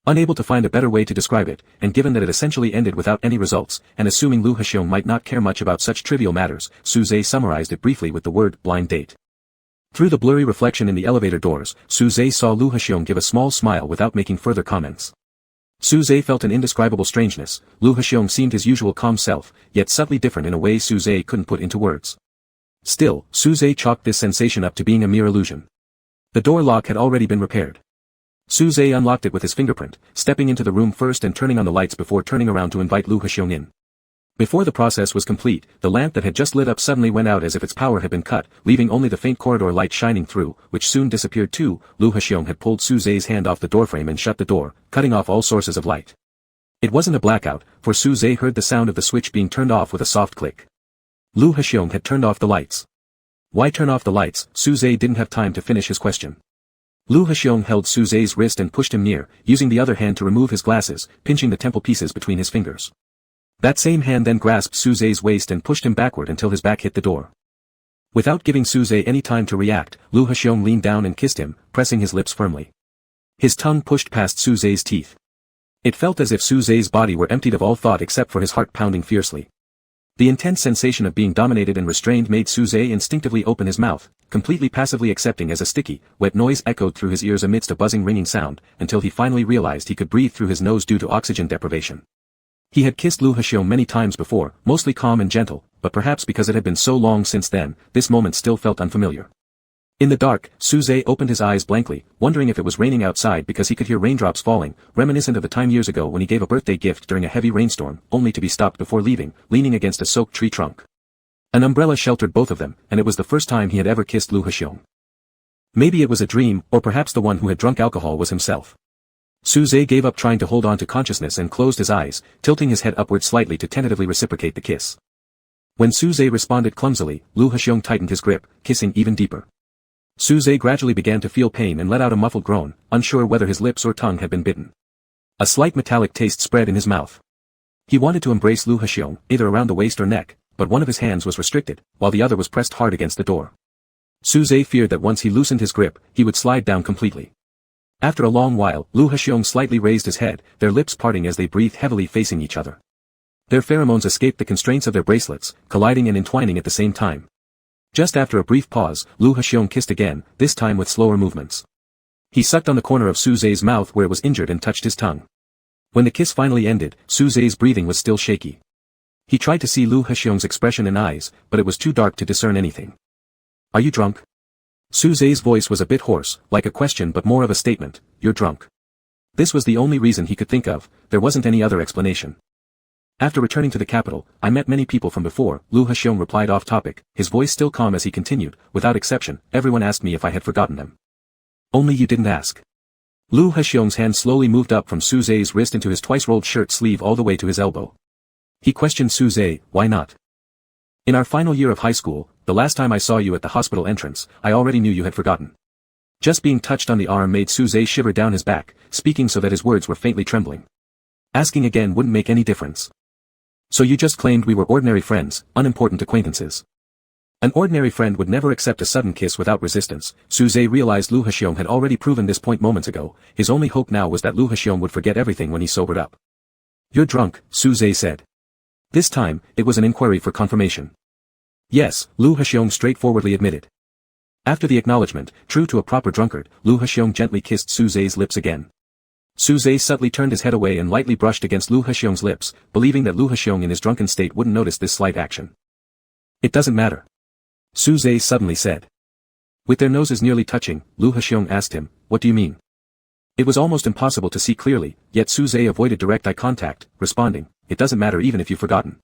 [SPEAKER 1] Unable to find a better way to describe it, and given that it essentially ended without any results, and assuming Lu Haxiong might not care much about such trivial matters, Suze summarized it briefly with the word, blind date. Through the blurry reflection in the elevator doors, Suze saw Lu Haxiong give a small smile without making further comments. Suze felt an indescribable strangeness. Lu Haxiong seemed his usual calm self, yet subtly different in a way Suze couldn't put into words. Still, Suze chalked this sensation up to being a mere illusion. The door lock had already been repaired. Suze unlocked it with his fingerprint, stepping into the room first and turning on the lights before turning around to invite Lu Haxiong in. Before the process was complete, the lamp that had just lit up suddenly went out as if its power had been cut, leaving only the faint corridor light shining through, which soon disappeared too. Lu Haxiong had pulled Suze's hand off the doorframe and shut the door, cutting off all sources of light. It wasn't a blackout, for Suze heard the sound of the switch being turned off with a soft click. Lu Haxiong had turned off the lights. Why turn off the lights? Suze didn't have time to finish his question. Lu Haxiong held Suze's wrist and pushed him near, using the other hand to remove his glasses, pinching the temple pieces between his fingers. That same hand then grasped Suze's waist and pushed him backward until his back hit the door. Without giving Suze any time to react, Lu Haxiong leaned down and kissed him, pressing his lips firmly. His tongue pushed past Suze's teeth. It felt as if Suze's body were emptied of all thought except for his heart pounding fiercely. The intense sensation of being dominated and restrained made Suze instinctively open his mouth, completely passively accepting as a sticky, wet noise echoed through his ears amidst a buzzing ringing sound, until he finally realized he could breathe through his nose due to oxygen deprivation. He had kissed Lu Haxiong many times before, mostly calm and gentle, but perhaps because it had been so long since then, this moment still felt unfamiliar. In the dark, Suze opened his eyes blankly, wondering if it was raining outside because he could hear raindrops falling, reminiscent of the time years ago when he gave a birthday gift during a heavy rainstorm, only to be stopped before leaving, leaning against a soaked tree trunk. An umbrella sheltered both of them, and it was the first time he had ever kissed Lu Haxiong. Maybe it was a dream, or perhaps the one who had drunk alcohol was himself. Suze gave up trying to hold on to consciousness and closed his eyes, tilting his head upward slightly to tentatively reciprocate the kiss. When Suze responded clumsily, Lu Huxiong tightened his grip, kissing even deeper. Suze gradually began to feel pain and let out a muffled groan, unsure whether his lips or tongue had been bitten. A slight metallic taste spread in his mouth. He wanted to embrace Lu Huxiong, either around the waist or neck, but one of his hands was restricted, while the other was pressed hard against the door. Suze feared that once he loosened his grip, he would slide down completely. After a long while, Lu Huxiong slightly raised his head, their lips parting as they breathed heavily facing each other. Their pheromones escaped the constraints of their bracelets, colliding and entwining at the same time. Just after a brief pause, Lu Huxiong kissed again, this time with slower movements. He sucked on the corner of Suze's mouth where it was injured and touched his tongue. When the kiss finally ended, Suze's breathing was still shaky. He tried to see Lu Huxiong's expression and eyes, but it was too dark to discern anything. Are you drunk? Suze's voice was a bit hoarse, like a question but more of a statement, you're drunk. This was the only reason he could think of, there wasn't any other explanation. After returning to the capital, I met many people from before, Lu Huxiong replied off topic, his voice still calm as he continued, without exception, everyone asked me if I had forgotten them. Only you didn't ask. Lu Huxiong's hand slowly moved up from Suze's wrist into his twice-rolled shirt sleeve all the way to his elbow. He questioned Suze, why not? In our final year of high school, the last time I saw you at the hospital entrance, I already knew you had forgotten. Just being touched on the arm made Suze shiver down his back, speaking so that his words were faintly trembling. Asking again wouldn't make any difference. So you just claimed we were ordinary friends, unimportant acquaintances. An ordinary friend would never accept a sudden kiss without resistance. Suze realized Lu Huxiong had already proven this point moments ago, his only hope now was that Lu Huxiong would forget everything when he sobered up. You're drunk, Suze said. This time, it was an inquiry for confirmation. Yes, Lu Huxiong straightforwardly admitted. After the acknowledgement, true to a proper drunkard, Lu Huxiong gently kissed Suze's lips again. Suze subtly turned his head away and lightly brushed against Lu Huxiong's lips, believing that Lu Huxiong in his drunken state wouldn't notice this slight action. It doesn't matter. Suze suddenly said. With their noses nearly touching, Lu Huxiong asked him, what do you mean? It was almost impossible to see clearly, yet Suze avoided direct eye contact, responding, it doesn't matter even if you've forgotten.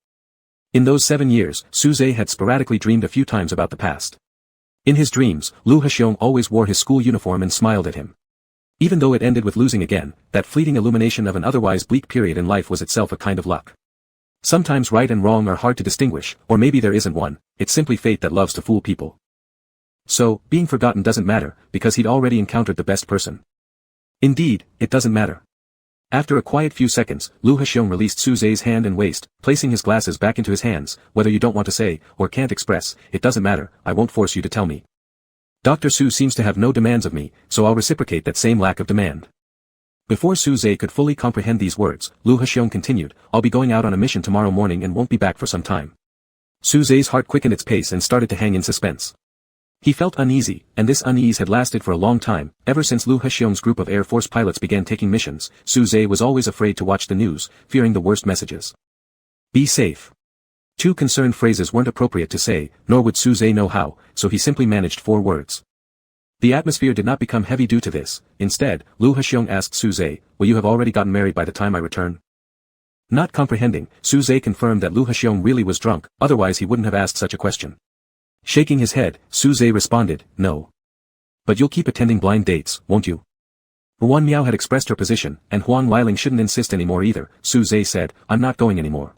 [SPEAKER 1] In those 7 years, Suze had sporadically dreamed a few times about the past. In his dreams, Lu Huxiong always wore his school uniform and smiled at him. Even though it ended with losing again, that fleeting illumination of an otherwise bleak period in life was itself a kind of luck. Sometimes right and wrong are hard to distinguish, or maybe there isn't one, it's simply fate that loves to fool people. So, being forgotten doesn't matter, because he'd already encountered the best person. Indeed, it doesn't matter. After a quiet few seconds, Lu Huxiong released Suze's hand and waist, placing his glasses back into his hands, whether you don't want to say, or can't express, it doesn't matter, I won't force you to tell me. Dr. Su seems to have no demands of me, so I'll reciprocate that same lack of demand. Before Suze could fully comprehend these words, Lu Huxiong continued, I'll be going out on a mission tomorrow morning and won't be back for some time. Suze's heart quickened its pace and started to hang in suspense. He felt uneasy, and this unease had lasted for a long time, ever since Lu Huxiong's group of Air Force pilots began taking missions. Suze was always afraid to watch the news, fearing the worst messages. Be safe. Two concerned phrases weren't appropriate to say, nor would Suze know how, so he simply managed 4 words. The atmosphere did not become heavy due to this. Instead, Lu Huxiong asked Suze, will you have already gotten married by the time I return? Not comprehending, Suze confirmed that Lu Huxiong really was drunk, otherwise he wouldn't have asked such a question. Shaking his head, Suze responded, no. But you'll keep attending blind dates, won't you? Huan Miao had expressed her position, and Huang Liling shouldn't insist anymore either. Suze said, I'm not going anymore.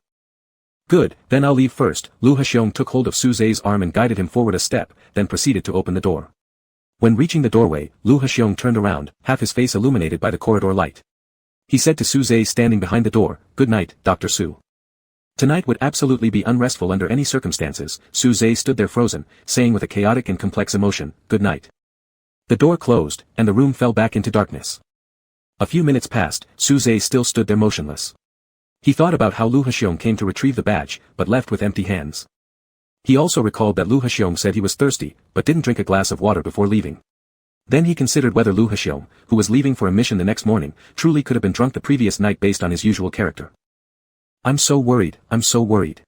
[SPEAKER 1] Good, then I'll leave first. Lu Huxiong took hold of Suze's arm and guided him forward a step, then proceeded to open the door. When reaching the doorway, Lu Huxiong turned around, half his face illuminated by the corridor light. He said to Suze standing behind the door, good night, Dr. Su. Tonight would absolutely be unrestful under any circumstances. Suze stood there frozen, saying with a chaotic and complex emotion, good night. The door closed, and the room fell back into darkness. A few minutes passed, Suze still stood there motionless. He thought about how Lu Huxiong came to retrieve the badge, but left with empty hands. He also recalled that Lu Huxiong said he was thirsty, but didn't drink a glass of water before leaving. Then he considered whether Lu Huxiong, who was leaving for a mission the next morning, truly could have been drunk the previous night based on his usual character. I'm so worried, I'm so worried.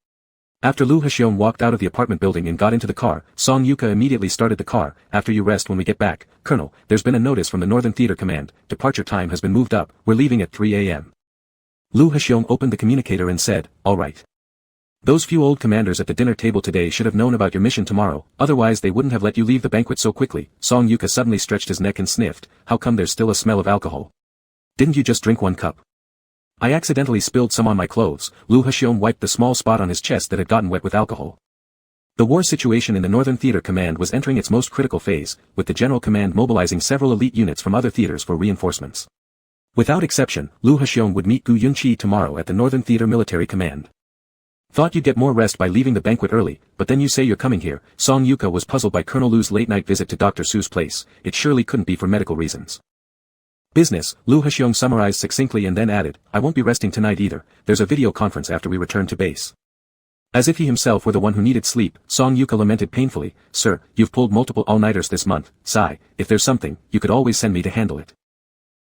[SPEAKER 1] After Lu Huxiong walked out of the apartment building and got into the car, Song Yuka immediately started the car. After you rest when we get back, Colonel, there's been a notice from the Northern Theater Command, departure time has been moved up, we're leaving at 3 a.m. Lu Huxiong opened the communicator and said, all right. Those few old commanders at the dinner table today should have known about your mission tomorrow, otherwise they wouldn't have let you leave the banquet so quickly. Song Yuka suddenly stretched his neck and sniffed, how come there's still a smell of alcohol? Didn't you just drink one cup? I accidentally spilled some on my clothes. Lu Haxiong wiped the small spot on his chest that had gotten wet with alcohol. The war situation in the Northern Theater Command was entering its most critical phase, with the General Command mobilizing several elite units from other theaters for reinforcements. Without exception, Lu Haxiong would meet Gu Yunqi tomorrow at the Northern Theater Military Command. Thought you'd get more rest by leaving the banquet early, but then you say you're coming here. Song Yuka was puzzled by Colonel Lu's late-night visit to Dr. Su's place. It surely couldn't be for medical reasons. Business, Lu Haxiong summarized succinctly and then added, I won't be resting tonight either, there's a video conference after we return to base. As if he himself were the one who needed sleep, Song Yuka lamented painfully, Sir, you've pulled multiple all-nighters this month. Sigh, if there's something, you could always send me to handle it.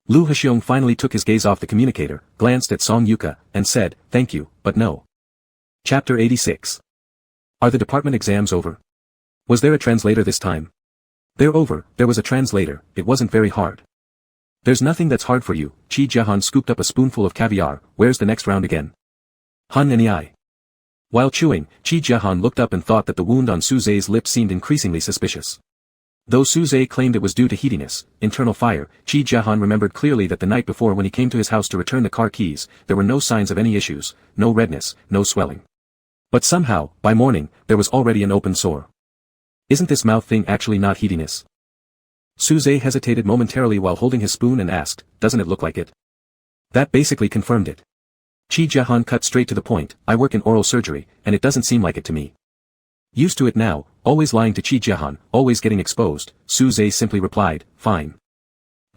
[SPEAKER 1] Lu Haxiong finally took his gaze off the communicator, glanced at Song Yuka, and said, thank you, but no. Chapter 86. Are the department exams over? Was there a translator this time? They're over, there was a translator, it wasn't very hard. There's nothing that's hard for you. Qi Jiahan scooped up a spoonful of caviar. Where's the next round again? Hun and I. While chewing, Qi Jiahan looked up and thought that the wound on Su Zhe's lip seemed increasingly suspicious. Though Su Zhe claimed it was due to heatiness, internal fire, Qi Jiahan remembered clearly that the night before when he came to his house to return the car keys, there were no signs of any issues, no redness, no swelling. But somehow, by morning, there was already an open sore. Isn't this mouth thing actually not heatiness? Su Zhe hesitated momentarily while holding his spoon and asked, doesn't it look like it? That basically confirmed it. Qi Jiahan cut straight to the point, I work in oral surgery, and it doesn't seem like it to me. Used to it now, always lying to Qi Jiahan, always getting exposed, Su Zhe simply replied, fine.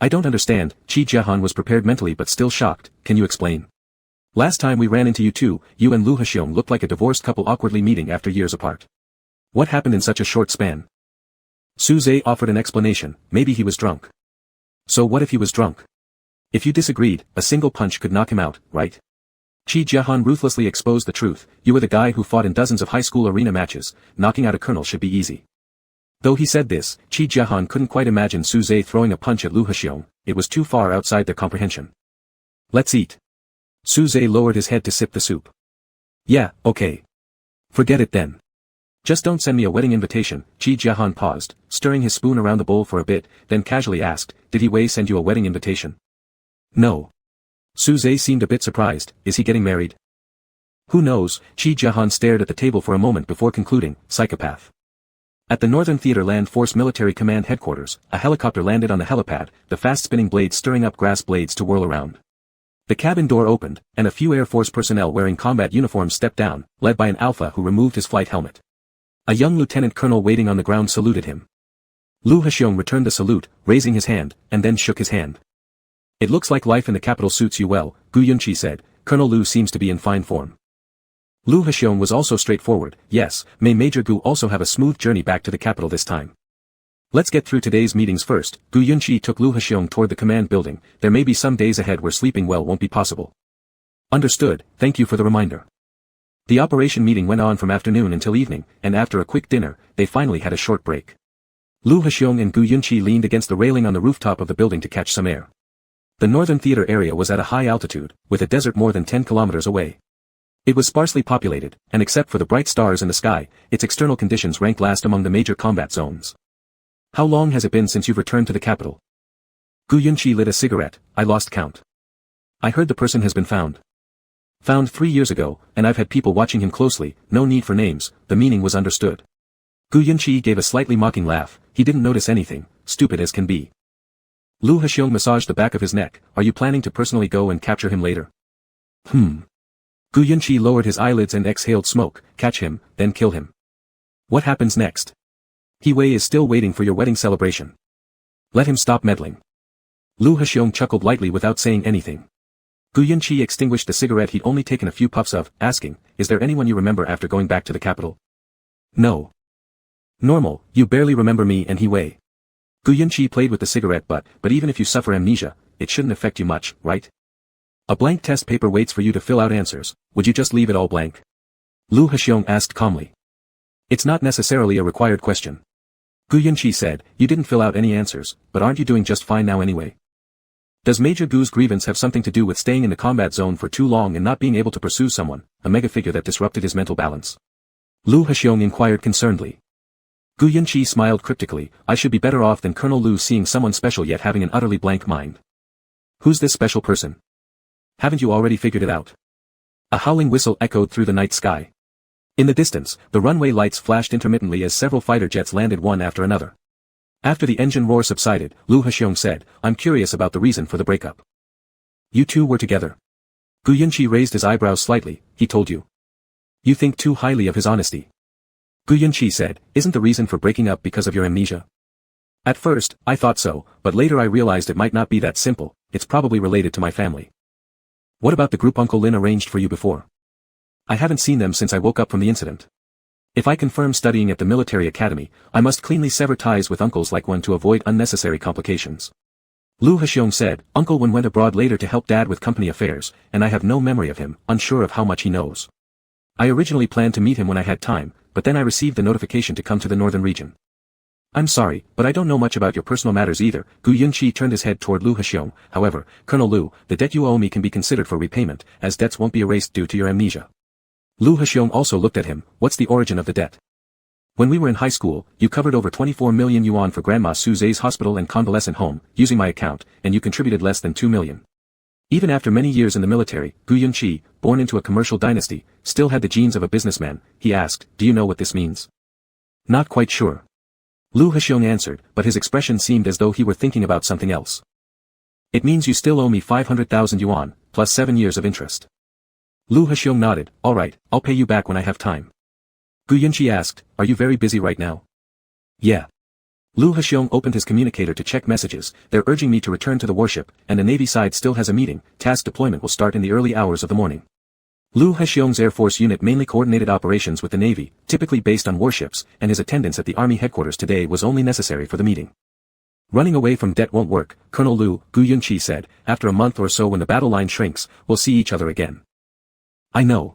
[SPEAKER 1] I don't understand. Qi Jiahan was prepared mentally but still shocked, can you explain? Last time we ran into you two, you and Lu Haxiong looked like a divorced couple awkwardly meeting after years apart. What happened in such a short span? Su Zhe offered an explanation, maybe he was drunk. So what if he was drunk? If you disagreed, a single punch could knock him out, right? Qi Jiahan ruthlessly exposed the truth, you were the guy who fought in dozens of high school arena matches, knocking out a colonel should be easy. Though he said this, Qi Jiahan couldn't quite imagine Su Zhe throwing a punch at Lu Haxiong, it was too far outside their comprehension. Let's eat. Su Zhe lowered his head to sip the soup. Yeah, okay. Forget it then. Just don't send me a wedding invitation. Qi Jiahan paused, stirring his spoon around the bowl for a bit, then casually asked, did He Wei send you a wedding invitation? No. Su Zhe seemed a bit surprised, is he getting married? Who knows? Qi Jiahan stared at the table for a moment before concluding, psychopath. At the Northern Theater Land Force Military Command Headquarters, a helicopter landed on the helipad, the fast-spinning blades stirring up grass blades to whirl around. The cabin door opened, and a few Air Force personnel wearing combat uniforms stepped down, led by an alpha who removed his flight helmet. A young lieutenant colonel waiting on the ground saluted him. Lu Haxiong returned the salute, raising his hand, and then shook his hand. It looks like life in the capital suits you well, Gu Yunqi said. Colonel Lu seems to be in fine form. Lu Haxiong was also straightforward, yes, may Major Gu also have a smooth journey back to the capital this time. Let's get through today's meetings first. Gu Yunqi took Lu Haxiong toward the command building, there may be some days ahead where sleeping well won't be possible. Understood, thank you for the reminder. The operation meeting went on from afternoon until evening, and after a quick dinner, they finally had a short break. Lu Haxiong and Gu Yunqi leaned against the railing on the rooftop of the building to catch some air. The Northern Theater area was at a high altitude, with a desert more than 10 kilometers away. It was sparsely populated, and except for the bright stars in the sky, its external conditions ranked last among the major combat zones. How long has it been since you've returned to the capital? Gu Yunqi lit a cigarette, I lost count. I heard the person has been found. Found 3 years ago, and I've had people watching him closely, no need for names, the meaning was understood. Gu Yunqi gave a slightly mocking laugh, he didn't notice anything, stupid as can be. Lu Haxiong massaged the back of his neck, are you planning to personally go and capture him later? Gu Yunqi lowered his eyelids and exhaled smoke, catch him, then kill him. What happens next? He Wei is still waiting for your wedding celebration. Let him stop meddling. Lu Haxiong chuckled lightly without saying anything. Gu Yunqi extinguished the cigarette he'd only taken a few puffs of, asking, is there anyone you remember after going back to the capital? No. Normal, you barely remember me and He Wei. Gu Yunqi played with the cigarette but even if you suffer amnesia, it shouldn't affect you much, right? A blank test paper waits for you to fill out answers, would you just leave it all blank? Lu Haxiong asked calmly. It's not necessarily a required question. Gu Yunqi said, you didn't fill out any answers, but aren't you doing just fine now anyway? Does Major Gu's grievance have something to do with staying in the combat zone for too long and not being able to pursue someone, a mega figure that disrupted his mental balance? Lu Haxiong inquired concernedly. Gu Yunqi smiled cryptically, I should be better off than Colonel Lu seeing someone special yet having an utterly blank mind. Who's this special person? Haven't you already figured it out? A howling whistle echoed through the night sky. In the distance, the runway lights flashed intermittently as several fighter jets landed one after another. After the engine roar subsided, Lu Haxiong said, I'm curious about the reason for the breakup. You two were together. Gu Yunqi raised his eyebrows slightly. He told you. You think too highly of his honesty. Gu Yunqi said, isn't the reason for breaking up because of your amnesia? At first, I thought so, but later I realized it might not be that simple. It's probably related to my family. What about the group Uncle Lin arranged for you before? I haven't seen them since I woke up from the incident. If I confirm studying at the military academy, I must cleanly sever ties with uncles like one to avoid unnecessary complications. Lu Haxiong said, Uncle Wen went abroad later to help Dad with company affairs, and I have no memory of him, unsure of how much he knows. I originally planned to meet him when I had time, but then I received the notification to come to the northern region. I'm sorry, but I don't know much about your personal matters either. Gu Yunqi turned his head toward Lu Haxiong. However, Colonel Lu, the debt you owe me can be considered for repayment, as debts won't be erased due to your amnesia. Lu Haxiong also looked at him. What's the origin of the debt? When we were in high school, you covered over 24 million yuan for Grandma Su Zhe's hospital and convalescent home, using my account, and you contributed less than 2 million. Even after many years in the military, Gu Yunqi, born into a commercial dynasty, still had the genes of a businessman. He asked, do you know what this means? Not quite sure. Lu Haxiong answered, but his expression seemed as though he were thinking about something else. It means you still owe me 500,000 yuan, plus 7 years of interest. Lu Haxiong nodded, all right, I'll pay you back when I have time. Gu Yunqi asked, are you very busy right now? Yeah. Lu Haxiong opened his communicator to check messages. They're urging me to return to the warship, and the Navy side still has a meeting. Task deployment will start in the early hours of the morning. Lu Haxiong's Air Force unit mainly coordinated operations with the Navy, typically based on warships, and his attendance at the Army headquarters today was only necessary for the meeting. Running away from debt won't work, Colonel Lu, Gu Yunqi said. After a month or so when the battle line shrinks, we'll see each other again. I know.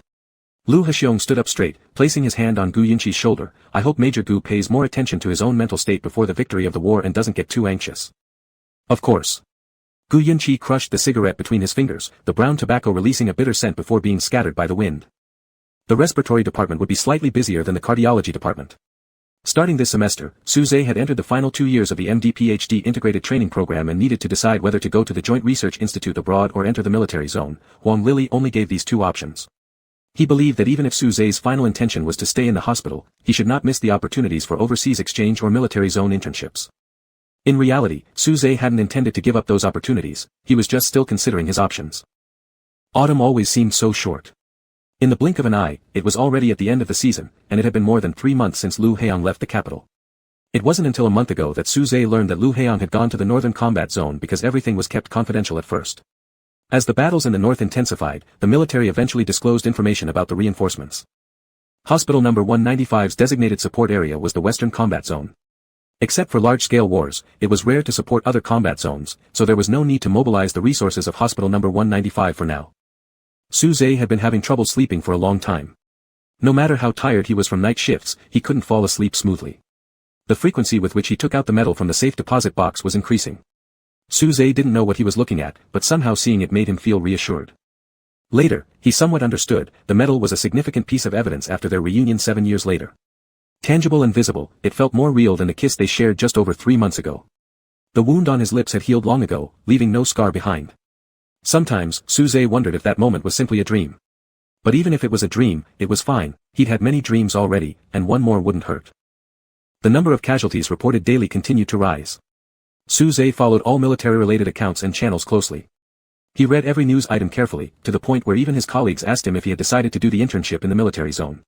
[SPEAKER 1] Lu Haxiong stood up straight, placing his hand on Gu Yunqi's shoulder. I hope Major Gu pays more attention to his own mental state before the victory of the war and doesn't get too anxious. Of course. Gu Yunqi crushed the cigarette between his fingers, the brown tobacco releasing a bitter scent before being scattered by the wind. The respiratory department would be slightly busier than the cardiology department. Starting this semester, Su Zhe had entered the final 2 years of the MD-PhD integrated training program and needed to decide whether to go to the Joint Research Institute abroad or enter the military zone. Huang Lili only gave these 2 options. He believed that even if Su Zhe's final intention was to stay in the hospital, he should not miss the opportunities for overseas exchange or military zone internships. In reality, Su Zhe hadn't intended to give up those opportunities, he was just still considering his options. Autumn always seemed so short. In the blink of an eye, it was already at the end of the season, and it had been more than 3 months since Lu Haiyang left the capital. It wasn't until a month ago that Su Zhe learned that Lu Haiyang had gone to the northern combat zone because everything was kept confidential at first. As the battles in the north intensified, the military eventually disclosed information about the reinforcements. Hospital No. 195's designated support area was the western combat zone. Except for large-scale wars, it was rare to support other combat zones, so there was no need to mobilize the resources of Hospital No. 195 for now. Su Zhe had been having trouble sleeping for a long time. No matter how tired he was from night shifts, he couldn't fall asleep smoothly. The frequency with which he took out the metal from the safe deposit box was increasing. Su Zhe didn't know what he was looking at, but somehow seeing it made him feel reassured. Later, he somewhat understood, the metal was a significant piece of evidence after their reunion 7 years later. Tangible and visible, it felt more real than the kiss they shared just over 3 months ago. The wound on his lips had healed long ago, leaving no scar behind. Sometimes, Su Zhe wondered if that moment was simply a dream. But even if it was a dream, it was fine. He'd had many dreams already, and one more wouldn't hurt. The number of casualties reported daily continued to rise. Su Zhe followed all military-related accounts and channels closely. He read every news item carefully, to the point where even his colleagues asked him if he had decided to do the internship in the military zone.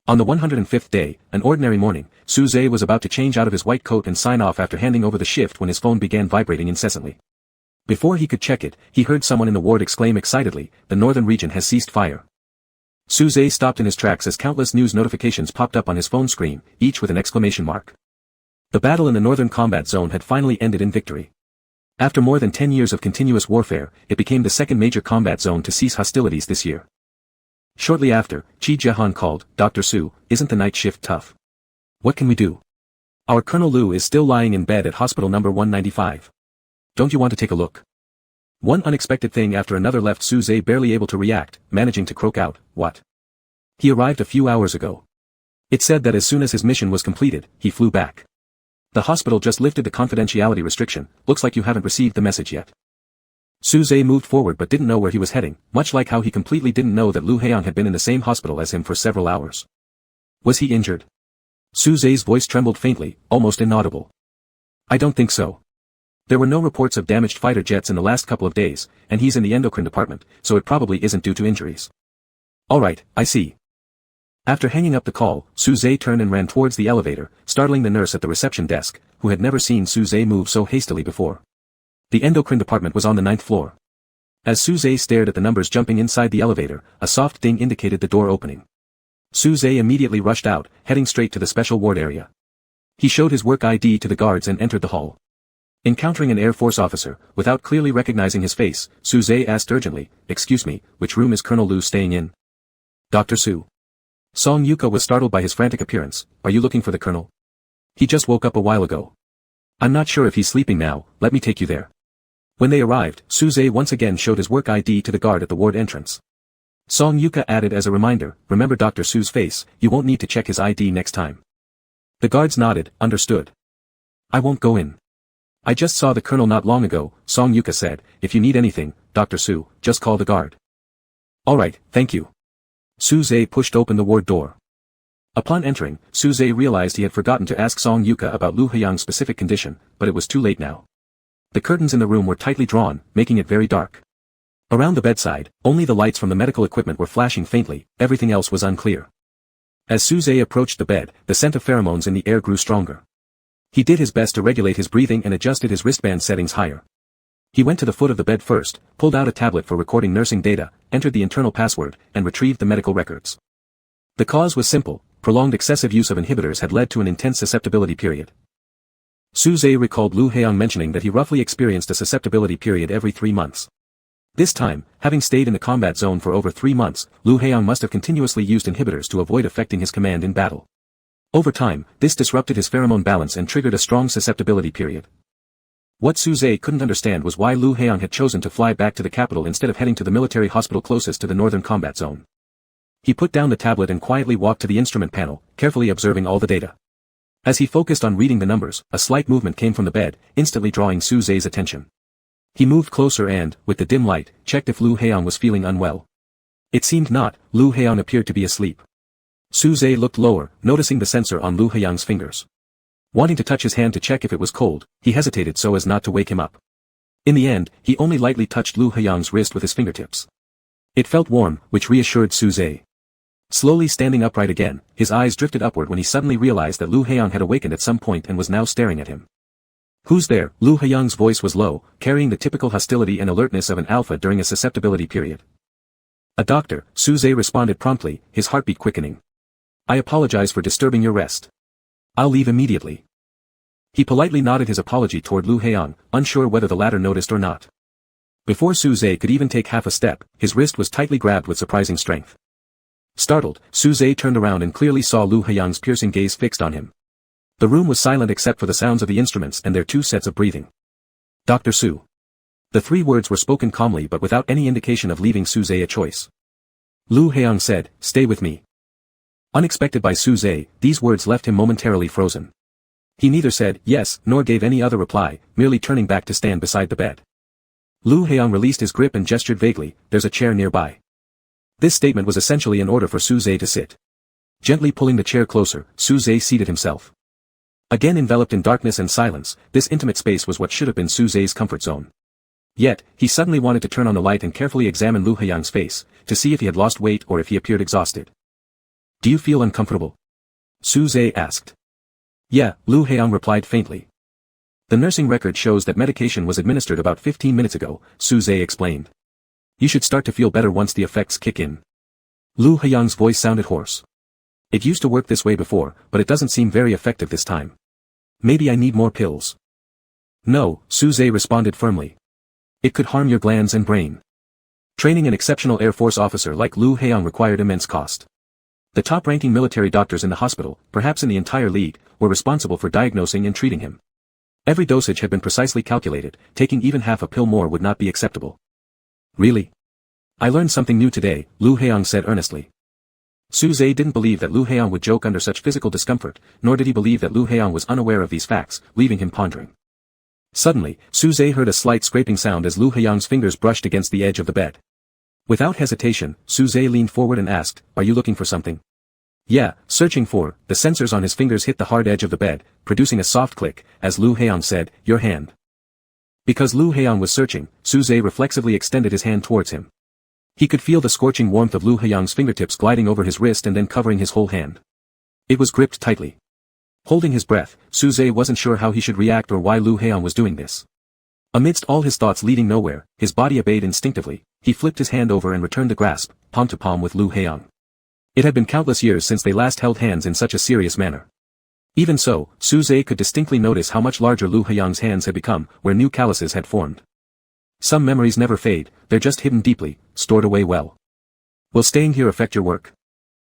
[SPEAKER 1] On the 105th day, an ordinary morning, Su Zhe was about to change out of his white coat and sign off after handing over the shift when his phone began vibrating incessantly. Before he could check it, he heard someone in the ward exclaim excitedly, "The northern region has ceased fire." Su Zhe stopped in his tracks as countless news notifications popped up on his phone screen, each with an exclamation mark. The battle in the northern combat zone had finally ended in victory. After more than 10 years of continuous warfare, it became the second major combat zone to cease hostilities this year. Shortly after, Qi Jiahan called, "Dr. Su, isn't the night shift tough? What can we do? Our Colonel Lu is still lying in bed at Hospital No. 195. Don't you want to take a look?" One unexpected thing after another left Su Zhe barely able to react, managing to croak out, "What?" He arrived a few hours ago. It said that as soon as his mission was completed, he flew back. The hospital just lifted the confidentiality restriction. Looks like you haven't received the message yet. Suze moved forward but didn't know where he was heading, much like how he completely didn't know that Lu Heong had been in the same hospital as him for several hours. Was he injured? Suze's voice trembled faintly, almost inaudible. I don't think so. There were no reports of damaged fighter jets in the last couple of days, and he's in the endocrine department, so it probably isn't due to injuries. Alright, I see. After hanging up the call, Suze turned and ran towards the elevator, startling the nurse at the reception desk, who had never seen Suze move so hastily before. The endocrine department was on the 9th floor. As Suze stared at the numbers jumping inside the elevator, a soft ding indicated the door opening. Suze immediately rushed out, heading straight to the special ward area. He showed his work ID to the guards and entered the hall. Encountering an Air Force officer, without clearly recognizing his face, Suze asked urgently, "Excuse me, which room is Colonel Lu staying in?" "Dr. Su." Song Yuka was startled by his frantic appearance. "Are you looking for the colonel? He just woke up a while ago. I'm not sure if he's sleeping now, let me take you there." When they arrived, Suze once again showed his work ID to the guard at the ward entrance. Song Yuka added as a reminder, "Remember Dr. Su's face, you won't need to check his ID next time." The guards nodded, understood. "I won't go in. I just saw the colonel not long ago," Song Yuka said. "If you need anything, Dr. Su, just call the guard." "Alright, thank you." Suze pushed open the ward door. Upon entering, Suze realized he had forgotten to ask Song Yuka about Lu Heong's specific condition, but it was too late now. The curtains in the room were tightly drawn, making it very dark. Around the bedside, only the lights from the medical equipment were flashing faintly, everything else was unclear. As Suze approached the bed, the scent of pheromones in the air grew stronger. He did his best to regulate his breathing and adjusted his wristband settings higher. He went to the foot of the bed first, pulled out a tablet for recording nursing data, entered the internal password, and retrieved the medical records. The cause was simple: prolonged excessive use of inhibitors had led to an intense susceptibility period. Suze recalled Lu Heong mentioning that he roughly experienced a susceptibility period every 3 months. This time, having stayed in the combat zone for over 3 months, Lu Heong must have continuously used inhibitors to avoid affecting his command in battle. Over time, this disrupted his pheromone balance and triggered a strong susceptibility period. What Suze couldn't understand was why Lu Heong had chosen to fly back to the capital instead of heading to the military hospital closest to the northern combat zone. He put down the tablet and quietly walked to the instrument panel, carefully observing all the data. As he focused on reading the numbers, a slight movement came from the bed, instantly drawing Suze's attention. He moved closer and, with the dim light, checked if Lu Heong was feeling unwell. It seemed not. Lu Heong appeared to be asleep. Suze looked lower, noticing the sensor on Lu Heong's fingers. Wanting to touch his hand to check if it was cold, he hesitated so as not to wake him up. In the end, he only lightly touched Lu Heong's wrist with his fingertips. It felt warm, which reassured Suze. Slowly standing upright again, his eyes drifted upward when he suddenly realized that Lu Heong had awakened at some point and was now staring at him. "Who's there?" Lu Heong's voice was low, carrying the typical hostility and alertness of an alpha during a susceptibility period. "A doctor," Suze responded promptly, his heartbeat quickening. "I apologize for disturbing your rest. I'll leave immediately." He politely nodded his apology toward Lu Heong, unsure whether the latter noticed or not. Before Suze could even take half a step, his wrist was tightly grabbed with surprising strength. Startled, Suze turned around and clearly saw Lu Heong's piercing gaze fixed on him. The room was silent except for the sounds of the instruments and their 2 sets of breathing. "Dr. Su." The 3 words were spoken calmly but without any indication of leaving Suze a choice. Lu Heong said, "Stay with me." Unexpected by Suze, these words left him momentarily frozen. He neither said yes nor gave any other reply, merely turning back to stand beside the bed. Lu Heong released his grip and gestured vaguely, "There's a chair nearby." This statement was essentially an order for Suze to sit. Gently pulling the chair closer, Suze seated himself. Again enveloped in darkness and silence, this intimate space was what should have been Suze's comfort zone. Yet, he suddenly wanted to turn on the light and carefully examine Lu Heong's face, to see if he had lost weight or if he appeared exhausted. "Do you feel uncomfortable?" Suze asked. "Yeah," Lu Heong replied faintly. "The nursing record shows that medication was administered about 15 minutes ago," Suze explained. "You should start to feel better once the effects kick in." Lu Heong's voice sounded hoarse. "It used to work this way before, but it doesn't seem very effective this time. Maybe I need more pills." "No," Suze responded firmly. "It could harm your glands and brain." Training an exceptional Air Force officer like Lu Heong required immense cost. The top-ranking military doctors in the hospital, perhaps in the entire league, were responsible for diagnosing and treating him. Every dosage had been precisely calculated, taking even half a pill more would not be acceptable. "Really? I learned something new today," Lu Heong said earnestly. Suze didn't believe that Lu Heong would joke under such physical discomfort, nor did he believe that Lu Heong was unaware of these facts, leaving him pondering. Suddenly, Suze heard a slight scraping sound as Lu Haiyang's fingers brushed against the edge of the bed. Without hesitation, Suze leaned forward and asked, "Are you looking for something?" "Yeah, searching for," the sensors on his fingers hit the hard edge of the bed, producing a soft click, as Lu Haiyang said, "Your hand." Because Lu Haiyang was searching, Suze reflexively extended his hand towards him. He could feel the scorching warmth of Lu Haiyang's fingertips gliding over his wrist and then covering his whole hand. It was gripped tightly. Holding his breath, Suze wasn't sure how he should react or why Lu Haiyang was doing this. Amidst all his thoughts leading nowhere, his body obeyed instinctively. He flipped his hand over and returned the grasp, palm to palm with Lu Haiyang. It had been countless years since they last held hands in such a serious manner. Even so, Suze could distinctly notice how much larger Lu Haiyang's hands had become, where new calluses had formed. Some memories never fade, they're just hidden deeply, stored away well. Will staying here affect your work?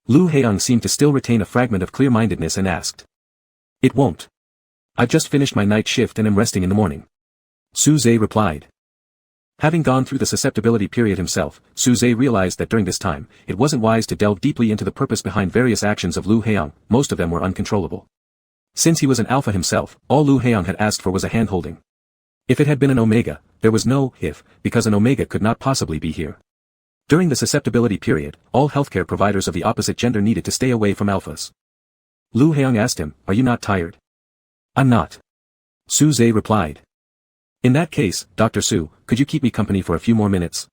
[SPEAKER 1] Lu Haiyang seemed to still retain a fragment of clear-mindedness and asked. It won't. I've just finished my night shift and am resting in the morning. Suze replied. Having gone through the susceptibility period himself, Suze realized that during this time, it wasn't wise to delve deeply into the purpose behind various actions of Lu Haiyang. Most of them were uncontrollable. Since he was an alpha himself, all Lu Haiyang had asked for was a hand-holding. If it had been an omega, there was no if, because an omega could not possibly be here. During the susceptibility period, all healthcare providers of the opposite gender needed to stay away from alphas. Lu Haiyang asked him, "Are you not tired?" "I'm not." Suze replied. "In that case, Dr. Su, could you keep me company for a few more minutes?"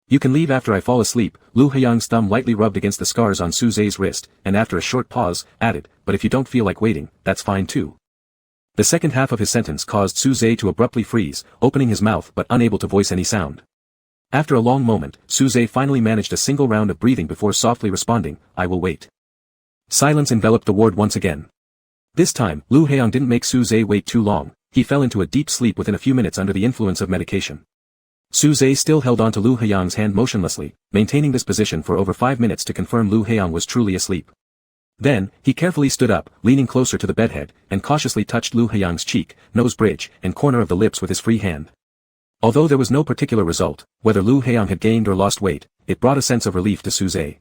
[SPEAKER 1] "You can leave after I fall asleep." Lu Haiyang's thumb lightly rubbed against the scars on Suze's wrist, and after a short pause, added, "But if you don't feel like waiting, that's fine too." The second half of his sentence caused Suze to abruptly freeze, opening his mouth but unable to voice any sound. After a long moment, Suze finally managed a single round of breathing before softly responding, "I will wait." Silence enveloped the ward once again. This time, Lu Haiyang didn't make Suze wait too long. He fell into a deep sleep within a few minutes under the influence of medication. Suze still held on to Lu Haiyang's hand motionlessly, maintaining this position for over 5 minutes to confirm Lu Haiyang was truly asleep. Then, he carefully stood up, leaning closer to the bedhead, and cautiously touched Lu Haiyang's cheek, nose bridge, and corner of the lips with his free hand. Although there was no particular result, whether Lu Haiyang had gained or lost weight, it brought a sense of relief to Suze.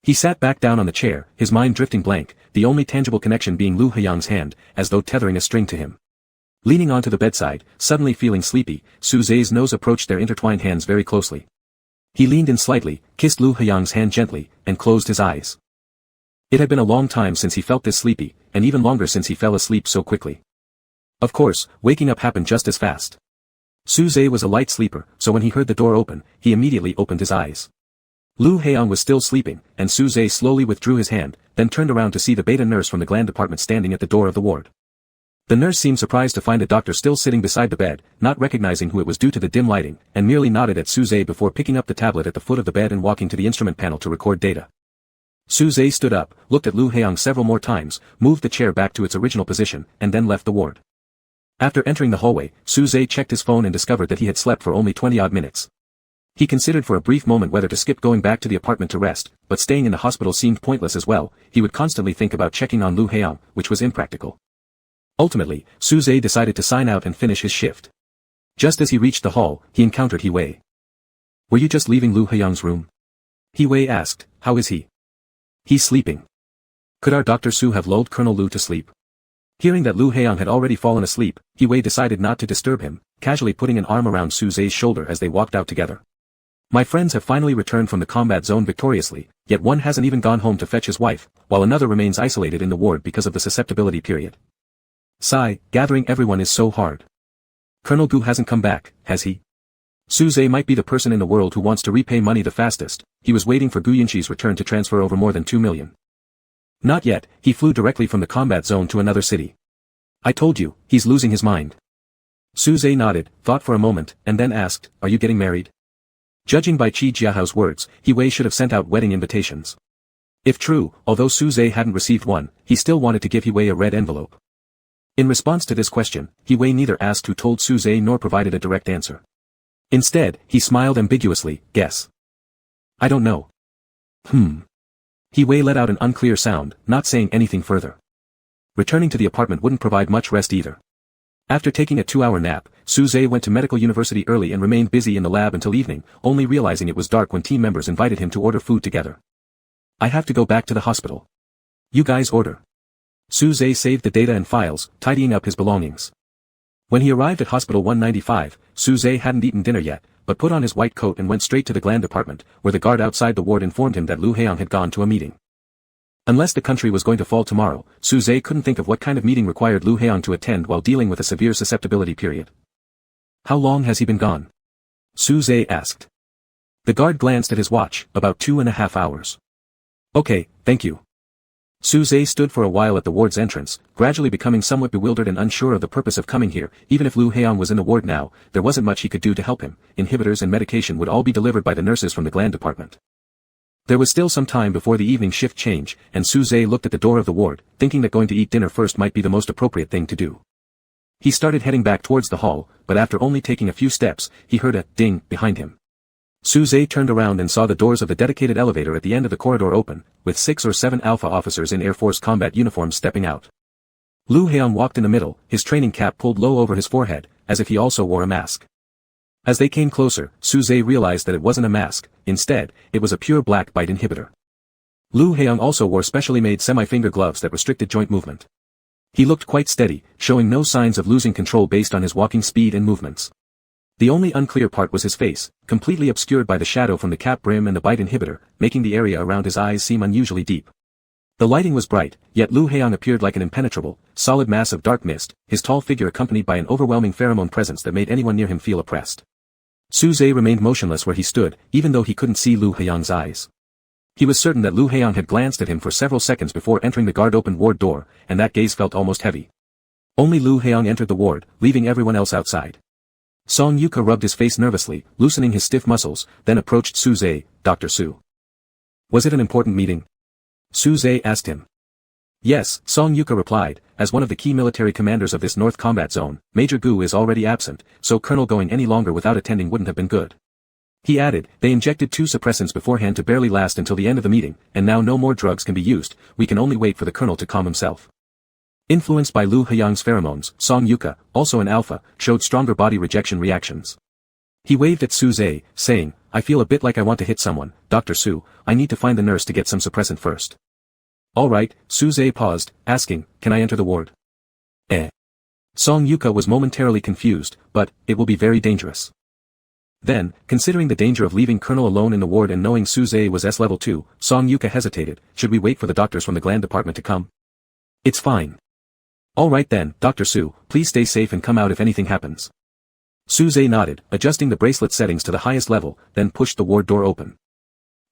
[SPEAKER 1] He sat back down on the chair, his mind drifting blank, the only tangible connection being Lu Haiyang's hand, as though tethering a string to him. Leaning onto the bedside, suddenly feeling sleepy, Suze's nose approached their intertwined hands very closely. He leaned in slightly, kissed Lu Haiyang's hand gently, and closed his eyes. It had been a long time since he felt this sleepy, and even longer since he fell asleep so quickly. Of course, waking up happened just as fast. Suze was a light sleeper, so when he heard the door open, he immediately opened his eyes. Lu Haiyang was still sleeping, and Suze slowly withdrew his hand, then turned around to see the beta nurse from the gland department standing at the door of the ward. The nurse seemed surprised to find the doctor still sitting beside the bed, not recognizing who it was due to the dim lighting, and merely nodded at Suze before picking up the tablet at the foot of the bed and walking to the instrument panel to record data. Suze stood up, looked at Lu Haiyang several more times, moved the chair back to its original position, and then left the ward. After entering the hallway, Suze checked his phone and discovered that he had slept for only 20-odd minutes. He considered for a brief moment whether to skip going back to the apartment to rest, but staying in the hospital seemed pointless as well. He would constantly think about checking on Lu Haiyang, which was impractical. Ultimately, Suze decided to sign out and finish his shift. Just as he reached the hall, he encountered He Wei. "Were you just leaving Lu Haiyang's room?" He Wei asked. "How is he?" "He's sleeping." "Could our Dr. Su have lulled Colonel Lu to sleep?" Hearing that Lu Haiyang had already fallen asleep, He Wei decided not to disturb him, casually putting an arm around Suze's shoulder as they walked out together. "My friends have finally returned from the combat zone victoriously, yet one hasn't even gone home to fetch his wife, while another remains isolated in the ward because of the susceptibility period. Sigh, gathering everyone is so hard. Colonel Gu hasn't come back, has he?" Suze might be the person in the world who wants to repay money the fastest. He was waiting for Gu Yunqi's return to transfer over more than 2 million. Not yet, he flew directly from the combat zone to another city. "I told you, he's losing his mind." Suze nodded, thought for a moment, and then asked, "Are you getting married?" Judging by Qi Jiahao's words, He Wei should have sent out wedding invitations. If true, although Suze hadn't received one, he still wanted to give He Wei a red envelope. In response to this question, He Wei neither asked who told Suze nor provided a direct answer. Instead, he smiled ambiguously, "Guess." "I don't know." He Wei let out an unclear sound, not saying anything further. Returning to the apartment wouldn't provide much rest either. After taking a 2-hour nap, Suze went to medical university early and remained busy in the lab until evening, only realizing it was dark when team members invited him to order food together. "I have to go back to the hospital. You guys order." Suze saved the data and files, tidying up his belongings. When he arrived at Hospital 195, Suze hadn't eaten dinner yet, but put on his white coat and went straight to the gland department, where the guard outside the ward informed him that Lu Heong had gone to a meeting. Unless the country was going to fall tomorrow, Suze couldn't think of what kind of meeting required Lu Heong to attend while dealing with a severe susceptibility period. How long has he been gone? Suze asked. The guard glanced at his watch, about 2.5 hours. Okay, thank you. Suze stood for a while at the ward's entrance, gradually becoming somewhat bewildered and unsure of the purpose of coming here. Even if Lu Heong was in the ward now, there wasn't much he could do to help him. Inhibitors and medication would all be delivered by the nurses from the gland department. There was still some time before the evening shift change, and Suze looked at the door of the ward, thinking that going to eat dinner first might be the most appropriate thing to do. He started heading back towards the hall, but after only taking a few steps, he heard a ding behind him. Suze turned around and saw the doors of the dedicated elevator at the end of the corridor open, with 6 or 7 Alpha officers in Air Force combat uniforms stepping out. Lu Heong walked in the middle, his training cap pulled low over his forehead, as if he also wore a mask. As they came closer, Suze realized that it wasn't a mask. Instead, it was a pure black bite inhibitor. Lu Heong also wore specially made semi-finger gloves that restricted joint movement. He looked quite steady, showing no signs of losing control based on his walking speed and movements. The only unclear part was his face, completely obscured by the shadow from the cap brim and the bite inhibitor, making the area around his eyes seem unusually deep. The lighting was bright, yet Lu Heong appeared like an impenetrable, solid mass of dark mist, his tall figure accompanied by an overwhelming pheromone presence that made anyone near him feel oppressed. Suze remained motionless where he stood, even though he couldn't see Lu Heong's eyes. He was certain that Lu Heong had glanced at him for several seconds before entering the guard-opened ward door, and that gaze felt almost heavy. Only Lu Heong entered the ward, leaving everyone else outside. Song Yuka rubbed his face nervously, loosening his stiff muscles, then approached Suze. Dr. Su. Was it an important meeting? Suze asked him. Yes, Song Yuka replied, as one of the key military commanders of this North Combat Zone, Major Gu is already absent, so Colonel going any longer without attending wouldn't have been good. He added, they injected 2 suppressants beforehand to barely last until the end of the meeting, and now no more drugs can be used, we can only wait for the Colonel to calm himself. Influenced by Lu Heong's pheromones, Song Yuka, also an alpha, showed stronger body rejection reactions. He waved at Suze, saying, I feel a bit like I want to hit someone, Dr. Su, I need to find the nurse to get some suppressant first. Alright, Suze paused, asking, can I enter the ward? Song Yuka was momentarily confused, but, it will be very dangerous. Then, considering the danger of leaving Colonel alone in the ward and knowing Suze was S-level 2, Song Yuka hesitated, should we wait for the doctors from the gland department to come? It's fine. Alright then, Dr. Su, please stay safe and come out if anything happens. Suze nodded, adjusting the bracelet settings to the highest level, then pushed the ward door open.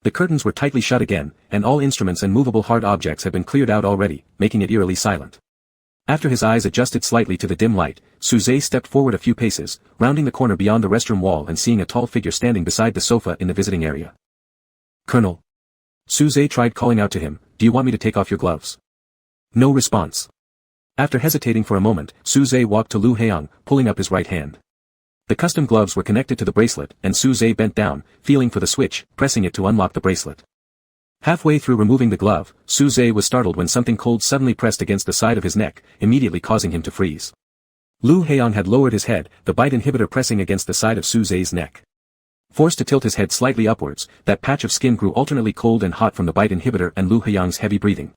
[SPEAKER 1] The curtains were tightly shut again, and all instruments and movable hard objects had been cleared out already, making it eerily silent. After his eyes adjusted slightly to the dim light, Suze stepped forward a few paces, rounding the corner beyond the restroom wall and seeing a tall figure standing beside the sofa in the visiting area. Colonel. Suze tried calling out to him, do you want me to take off your gloves? No response. After hesitating for a moment, Suze walked to Lu Heong, pulling up his right hand. The custom gloves were connected to the bracelet, and Suze bent down, feeling for the switch, pressing it to unlock the bracelet. Halfway through removing the glove, Suze was startled when something cold suddenly pressed against the side of his neck, immediately causing him to freeze. Lu Heong had lowered his head, the bite inhibitor pressing against the side of Suze's neck. Forced to tilt his head slightly upwards, that patch of skin grew alternately cold and hot from the bite inhibitor and Lu Heong's heavy breathing.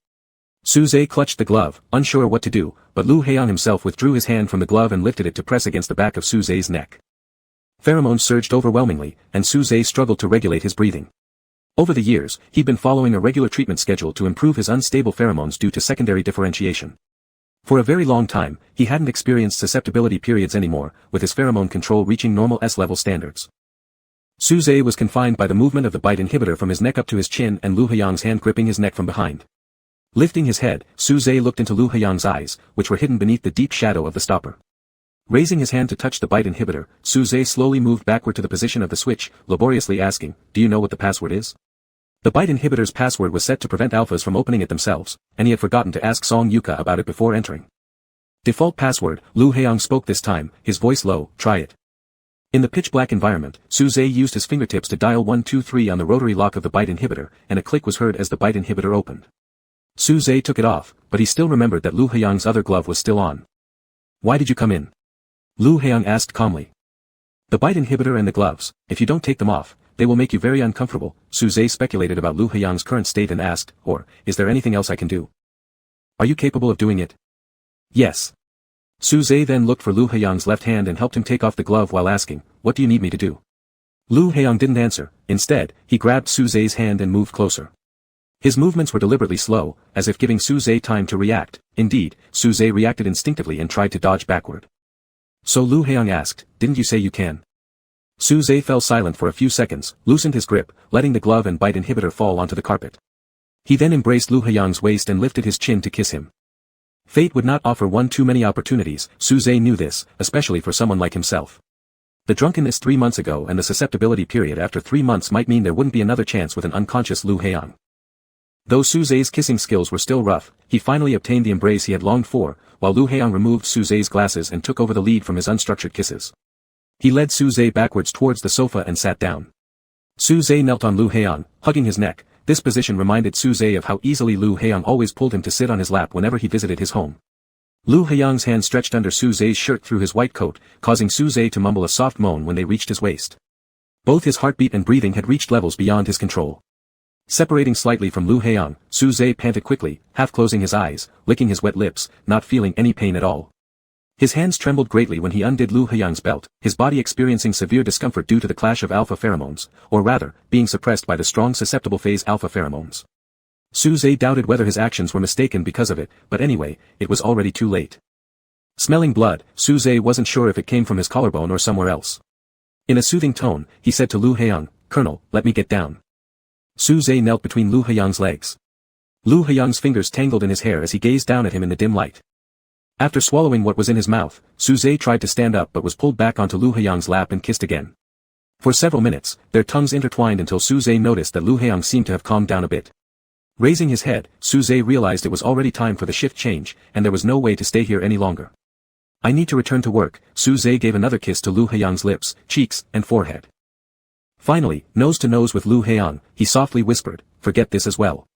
[SPEAKER 1] Suze clutched the glove, unsure what to do, but Lu Heong himself withdrew his hand from the glove and lifted it to press against the back of Suze's neck. Pheromones surged overwhelmingly, and Suze struggled to regulate his breathing. Over the years, he'd been following a regular treatment schedule to improve his unstable pheromones due to secondary differentiation. For a very long time, he hadn't experienced susceptibility periods anymore, with his pheromone control reaching normal S-level standards. Suze was confined by the movement of the bite inhibitor from his neck up to his chin and Lu Heong's hand gripping his neck from behind. Lifting his head, Suze looked into Lu Heong's eyes, which were hidden beneath the deep shadow of the stopper. Raising his hand to touch the bite inhibitor, Suze slowly moved backward to the position of the switch, laboriously asking, do you know what the password is? The bite inhibitor's password was set to prevent alphas from opening it themselves, and he had forgotten to ask Song Yuka about it before entering. Default password, Lu Heong spoke this time, his voice low, try it. In the pitch-black environment, Suze used his fingertips to dial 123 on the rotary lock of the bite inhibitor, and a click was heard as the bite inhibitor opened. Suze took it off, but he still remembered that Lu Heong's other glove was still on. Why did you come in? Lu Heong asked calmly. The bite inhibitor and the gloves, if you don't take them off, they will make you very uncomfortable, Suze speculated about Lu Heong's current state and asked, or, is there anything else I can do? Are you capable of doing it? Yes. Su-zhe then looked for Lu Haiyang's left hand and helped him take off the glove while asking, "What do you need me to do?" Lu Haiyang didn't answer. Instead, he grabbed Su-zhe's hand and moved closer. His movements were deliberately slow, as if giving Su-zhe time to react. Indeed, Su-zhe reacted instinctively and tried to dodge backward. So Lu Haiyang asked, "Didn't you say you can?" Su-zhe fell silent for a few seconds, loosened his grip, letting the glove and bite inhibitor fall onto the carpet. He then embraced Lu Haiyang's waist and lifted his chin to kiss him. Fate would not offer one too many opportunities. Su-zhe knew this, especially for someone like himself. The drunkenness 3 months ago and the susceptibility period after 3 months might mean there wouldn't be another chance with an unconscious Lu Haiyang. Though Su-zhe's kissing skills were still rough, he finally obtained the embrace he had longed for, while Lu Haiyang removed Su-zhe's glasses and took over the lead from his unstructured kisses. He led Su-zhe backwards towards the sofa and sat down. Su-zhe knelt on Lu Haiyang, hugging his neck. This position reminded Su-zhe of how easily Lu Haiyang always pulled him to sit on his lap whenever he visited his home. Lu Haiyang's hand stretched under Su-zhe's shirt through his white coat, causing Su-zhe to mumble a soft moan when they reached his waist. Both his heartbeat and breathing had reached levels beyond his control. Separating slightly from Lu Haiyang, Su-zhe panted quickly, half closing his eyes, licking his wet lips, not feeling any pain at all. His hands trembled greatly when he undid Lu Haiyang's belt, his body experiencing severe discomfort due to the clash of alpha pheromones, or rather, being suppressed by the strong susceptible phase alpha pheromones. Su-zhe doubted whether his actions were mistaken because of it, but anyway, it was already too late. Smelling blood, Su-zhe wasn't sure if it came from his collarbone or somewhere else. In a soothing tone, he said to Lu Haiyang, "Colonel, let me get down." Su-zhe knelt between Lu Haiyang's legs. Lu Haiyang's fingers tangled in his hair as he gazed down at him in the dim light. After swallowing what was in his mouth, Su-zhe tried to stand up but was pulled back onto Lu Haiyang's lap and kissed again. For several minutes, their tongues intertwined until Su-zhe noticed that Lu Haiyang seemed to have calmed down a bit. Raising his head, Su-zhe realized it was already time for the shift change, and there was no way to stay here any longer. "I need to return to work." Su-zhe gave another kiss to Lu Haiyang's lips, cheeks, and forehead. Finally, nose to nose with Lu Haiyang, he softly whispered, "Forget this as well."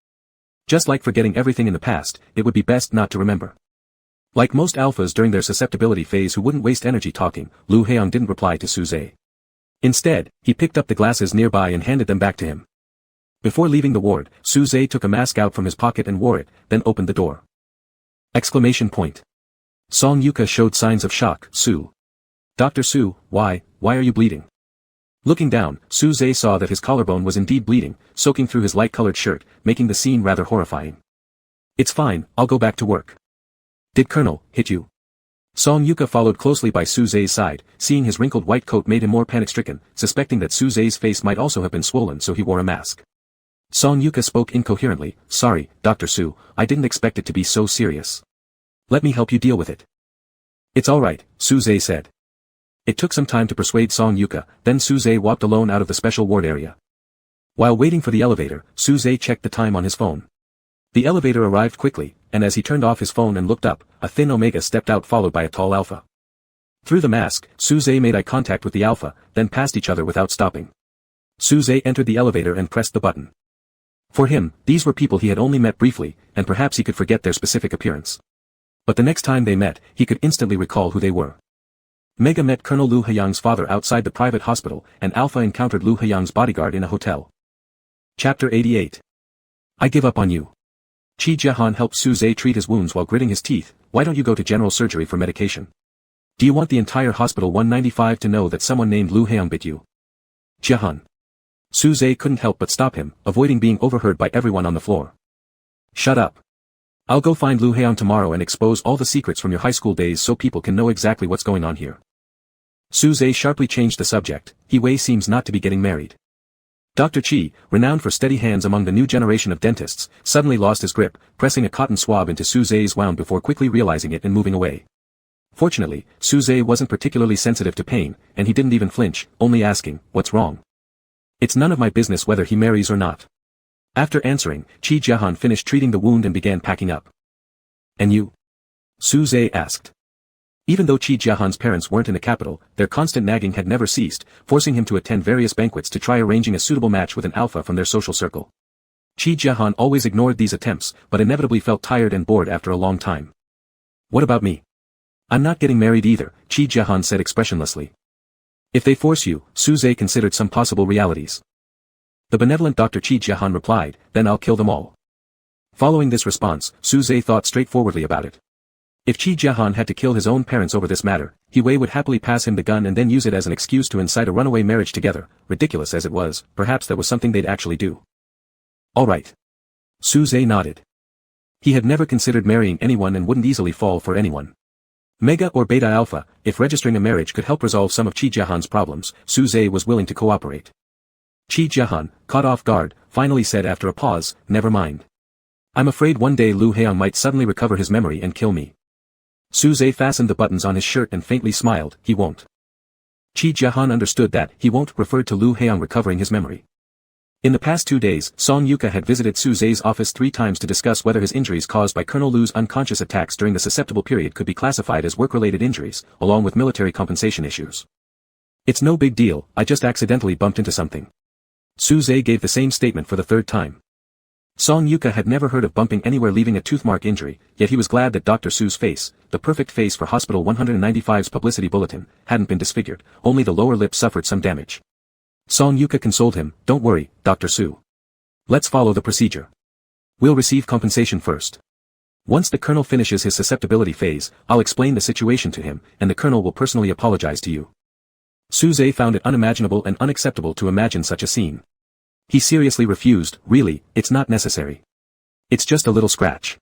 [SPEAKER 1] Just like forgetting everything in the past, it would be best not to remember. Like most alphas during their susceptibility phase who wouldn't waste energy talking, Lu Haiyang didn't reply to Su-zhe. Instead, he picked up the glasses nearby and handed them back to him. Before leaving the ward, Su-zhe took a mask out from his pocket and wore it, then opened the door. Exclamation point. Song Yuka showed signs of shock. "Su. Dr. Su, why are you bleeding?" Looking down, Su-zhe saw that his collarbone was indeed bleeding, soaking through his light-colored shirt, making the scene rather horrifying. "It's fine, I'll go back to work." "Did Colonel hit you?" Song Yuka followed closely by Su-zhe's side. Seeing his wrinkled white coat made him more panic-stricken, suspecting that Su-zhe's face might also have been swollen, so he wore a mask. Song Yuka spoke incoherently, "Sorry, Dr. Su, I didn't expect it to be so serious. Let me help you deal with it." "It's alright," Su-zhe said. It took some time to persuade Song Yuka, then Su-zhe walked alone out of the special ward area. While waiting for the elevator, Su-zhe checked the time on his phone. The elevator arrived quickly, and as he turned off his phone and looked up, a thin Omega stepped out followed by a tall Alpha. Through the mask, Su-zhe made eye contact with the Alpha, then passed each other without stopping. Su-zhe entered the elevator and pressed the button. For him, these were people he had only met briefly, and perhaps he could forget their specific appearance. But the next time they met, he could instantly recall who they were. Mega met Colonel Lu Haiyang's father outside the private hospital, and Alpha encountered Lu Haiyang's bodyguard in a hotel. Chapter 88. I give up on you. Qi Jiahan helped Su-zhe treat his wounds while gritting his teeth. "Why don't you go to general surgery for medication? Do you want the entire hospital 195 to know that someone named Lu Haiyang bit you?" "Jiahan." Su-zhe couldn't help but stop him, avoiding being overheard by everyone on the floor. "Shut up. I'll go find Lu Haiyang tomorrow and expose all the secrets from your high school days so people can know exactly what's going on here." Su-zhe sharply changed the subject. He seems not to be getting married. Dr. Qi, renowned for steady hands among the new generation of dentists, suddenly lost his grip, pressing a cotton swab into Su-zhe's wound before quickly realizing it and moving away. Fortunately, Su-zhe wasn't particularly sensitive to pain, and he didn't even flinch, only asking, "What's wrong?" "It's none of my business whether he marries or not." After answering, Qi Jiahan finished treating the wound and began packing up. "And you?" Su-zhe asked. Even though Qi Jiahan's parents weren't in the capital, their constant nagging had never ceased, forcing him to attend various banquets to try arranging a suitable match with an alpha from their social circle. Qi Jiahan always ignored these attempts, but inevitably felt tired and bored after a long time. "What about me? I'm not getting married either," Qi Jiahan said expressionlessly. "If they force you," Su-zhe considered some possible realities. The benevolent Dr. Qi Jiahan replied, "Then I'll kill them all." Following this response, Su-zhe thought straightforwardly about it. If Qi Jiahan had to kill his own parents over this matter, He Wei would happily pass him the gun and then use it as an excuse to incite a runaway marriage together. Ridiculous as it was, perhaps that was something they'd actually do. All right. Su Zhe nodded. He had never considered marrying anyone and wouldn't easily fall for anyone. Mega or Beta Alpha, if registering a marriage could help resolve some of Qi Jiahan's problems, Su Zhe was willing to cooperate. Qi Jiahan, caught off guard, finally said after a pause, "Never mind. I'm afraid one day Lu Heong might suddenly recover his memory and kill me." Su Zhe fastened the buttons on his shirt and faintly smiled. "He won't." Qi Jiahan understood that "he won't" referred to Lu Heong recovering his memory. In the past 2 days, Song Yuka had visited Su Zhe's office 3 times to discuss whether his injuries caused by Colonel Lu's unconscious attacks during the susceptible period could be classified as work-related injuries, along with military compensation issues. "It's no big deal, I just accidentally bumped into something." Su Zhe gave the same statement for the 3rd time. Song Yuka had never heard of bumping anywhere leaving a toothmark injury, yet he was glad that Dr. Su's face, the perfect face for Hospital 195's publicity bulletin, hadn't been disfigured, only the lower lip suffered some damage. Song Yuka consoled him, "Don't worry, Dr. Su. Let's follow the procedure. We'll receive compensation first. Once the Colonel finishes his susceptibility phase, I'll explain the situation to him, and the Colonel will personally apologize to you." Su Zhe found it unimaginable and unacceptable to imagine such a scene. He seriously refused. "Really, it's not necessary. It's just a little scratch.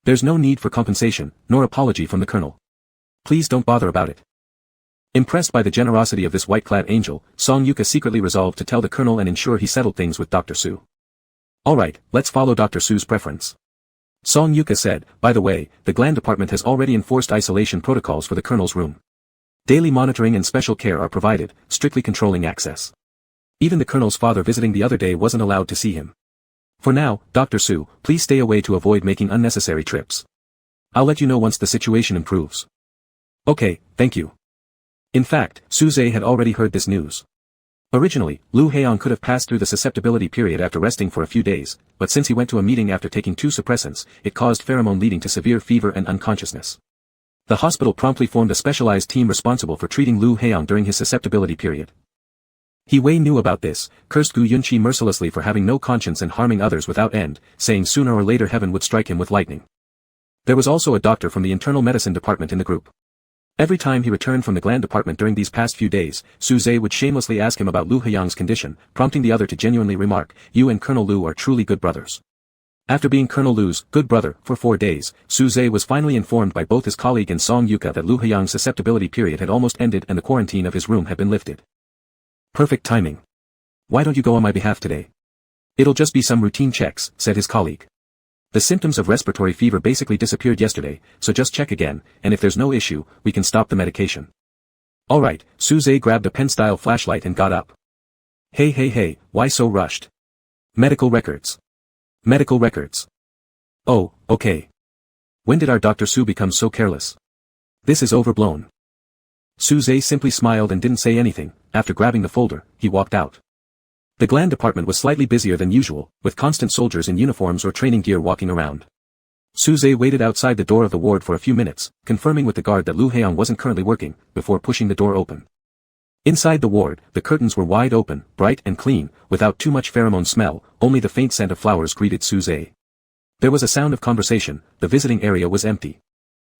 [SPEAKER 1] There's no need for compensation, nor apology from the Colonel. Please don't bother about it." Impressed by the generosity of this white-clad angel, Song Yuka secretly resolved to tell the Colonel and ensure he settled things with Dr. Su. "All right, let's follow Dr. Su's preference." Song Yuka said, "By the way, the gland department has already enforced isolation protocols for the Colonel's room. Daily monitoring and special care are provided, strictly controlling access. Even the Colonel's father visiting the other day wasn't allowed to see him. For now, Dr. Su, please stay away to avoid making unnecessary trips. I'll let you know once the situation improves." "Okay, thank you." In fact, Su Zhe had already heard this news. Originally, Lu Heong could have passed through the susceptibility period after resting for a few days, but since he went to a meeting after taking 2 suppressants, it caused pheromone leading to severe fever and unconsciousness. The hospital promptly formed a specialized team responsible for treating Lu Heong during his susceptibility period. He Wei knew about this, cursed Gu Yunqi mercilessly for having no conscience and harming others without end, saying sooner or later heaven would strike him with lightning. There was also a doctor from the internal medicine department in the group. Every time he returned from the gland department during these past few days, Su Zhe would shamelessly ask him about Lu Heong's condition, prompting the other to genuinely remark, "You and Colonel Lu are truly good brothers." After being Colonel Lu's good brother for 4 days, Su Zhe was finally informed by both his colleague and Song Yuka that Lu Heong's susceptibility period had almost ended and the quarantine of his room had been lifted. "Perfect timing. Why don't you go on my behalf today? It'll just be some routine checks," said his colleague. "The symptoms of respiratory fever basically disappeared yesterday, so just check again, and if there's no issue, we can stop the medication." "All right." Su Zhe grabbed a pen-style flashlight and got up. Hey, why so rushed? Medical records. Medical records. Oh, okay. When did our Dr. Su become so careless? This is overblown." Su Zhe simply smiled and didn't say anything. After grabbing the folder, he walked out. The gland department was slightly busier than usual, with constant soldiers in uniforms or training gear walking around. Su Zhe waited outside the door of the ward for a few minutes, confirming with the guard that Lu Heong wasn't currently working, before pushing the door open. Inside the ward, the curtains were wide open, bright and clean, without too much pheromone smell, only the faint scent of flowers greeted Su Zhe. There was a sound of conversation. The visiting area was empty.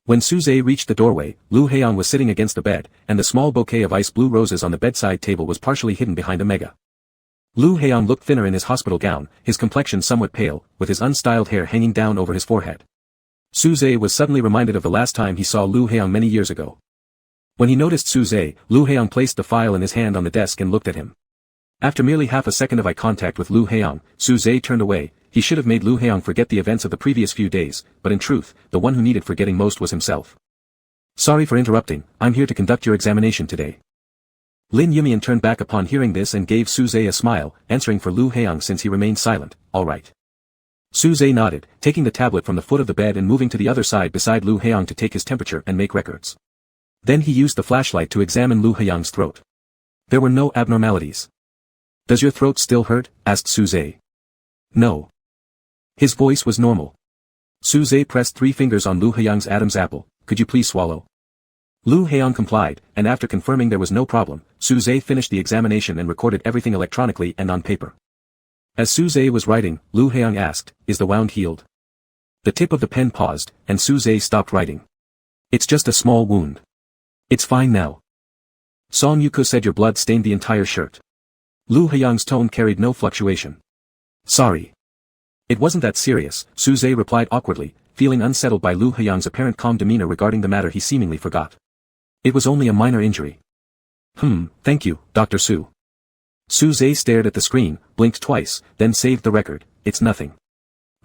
[SPEAKER 1] When Su Zhe reached the doorway, Lu Heong was sitting against the bed, and the small bouquet of ice blue roses on the bedside table was partially hidden behind a mega. Lu Heong looked thinner in his hospital gown, his complexion somewhat pale, with his unstyled hair hanging down over his forehead. Su Zhe was suddenly reminded of the last time he saw Lu Heong many years ago. When he noticed Su Zhe, Lu Heong placed the file in his hand on the desk and looked at him. After merely half a second of eye contact with Lu Heong, Su Zhe turned away. He should have made Lu Heong forget the events of the previous few days, but in truth, the one who needed forgetting most was himself. "Sorry for interrupting, I'm here to conduct your examination today." Lin Yumian turned back upon hearing this and gave Su Zhe a smile, answering for Lu Heong since he remained silent. "All right." Su Zhe nodded, taking the tablet from the foot of the bed and moving to the other side beside Lu Heong to take his temperature and make records. Then he used the flashlight to examine Lu Heong's throat. There were no abnormalities. "Does your throat still hurt?" asked Su Zhe. "No." His voice was normal. Su Zhe pressed 3 fingers on Lu Heong's Adam's apple. "Could you please swallow?" Lu Heong complied, and after confirming there was no problem, Su Zhe finished the examination and recorded everything electronically and on paper. As Su Zhe was writing, Lu Heong asked, "Is the wound healed?" The tip of the pen paused, and Su Zhe stopped writing. It's just a small wound. It's fine now. Song Yuko said your blood stained the entire shirt. Lu Haiyang's tone carried no fluctuation. Sorry. It wasn't that serious, Su Zhe replied awkwardly, feeling unsettled by Lu Haiyang's apparent calm demeanor regarding the matter he seemingly forgot. It was only a minor injury. Thank you, Dr. Su. Su Zhe stared at the screen, blinked twice, then saved the record. It's nothing.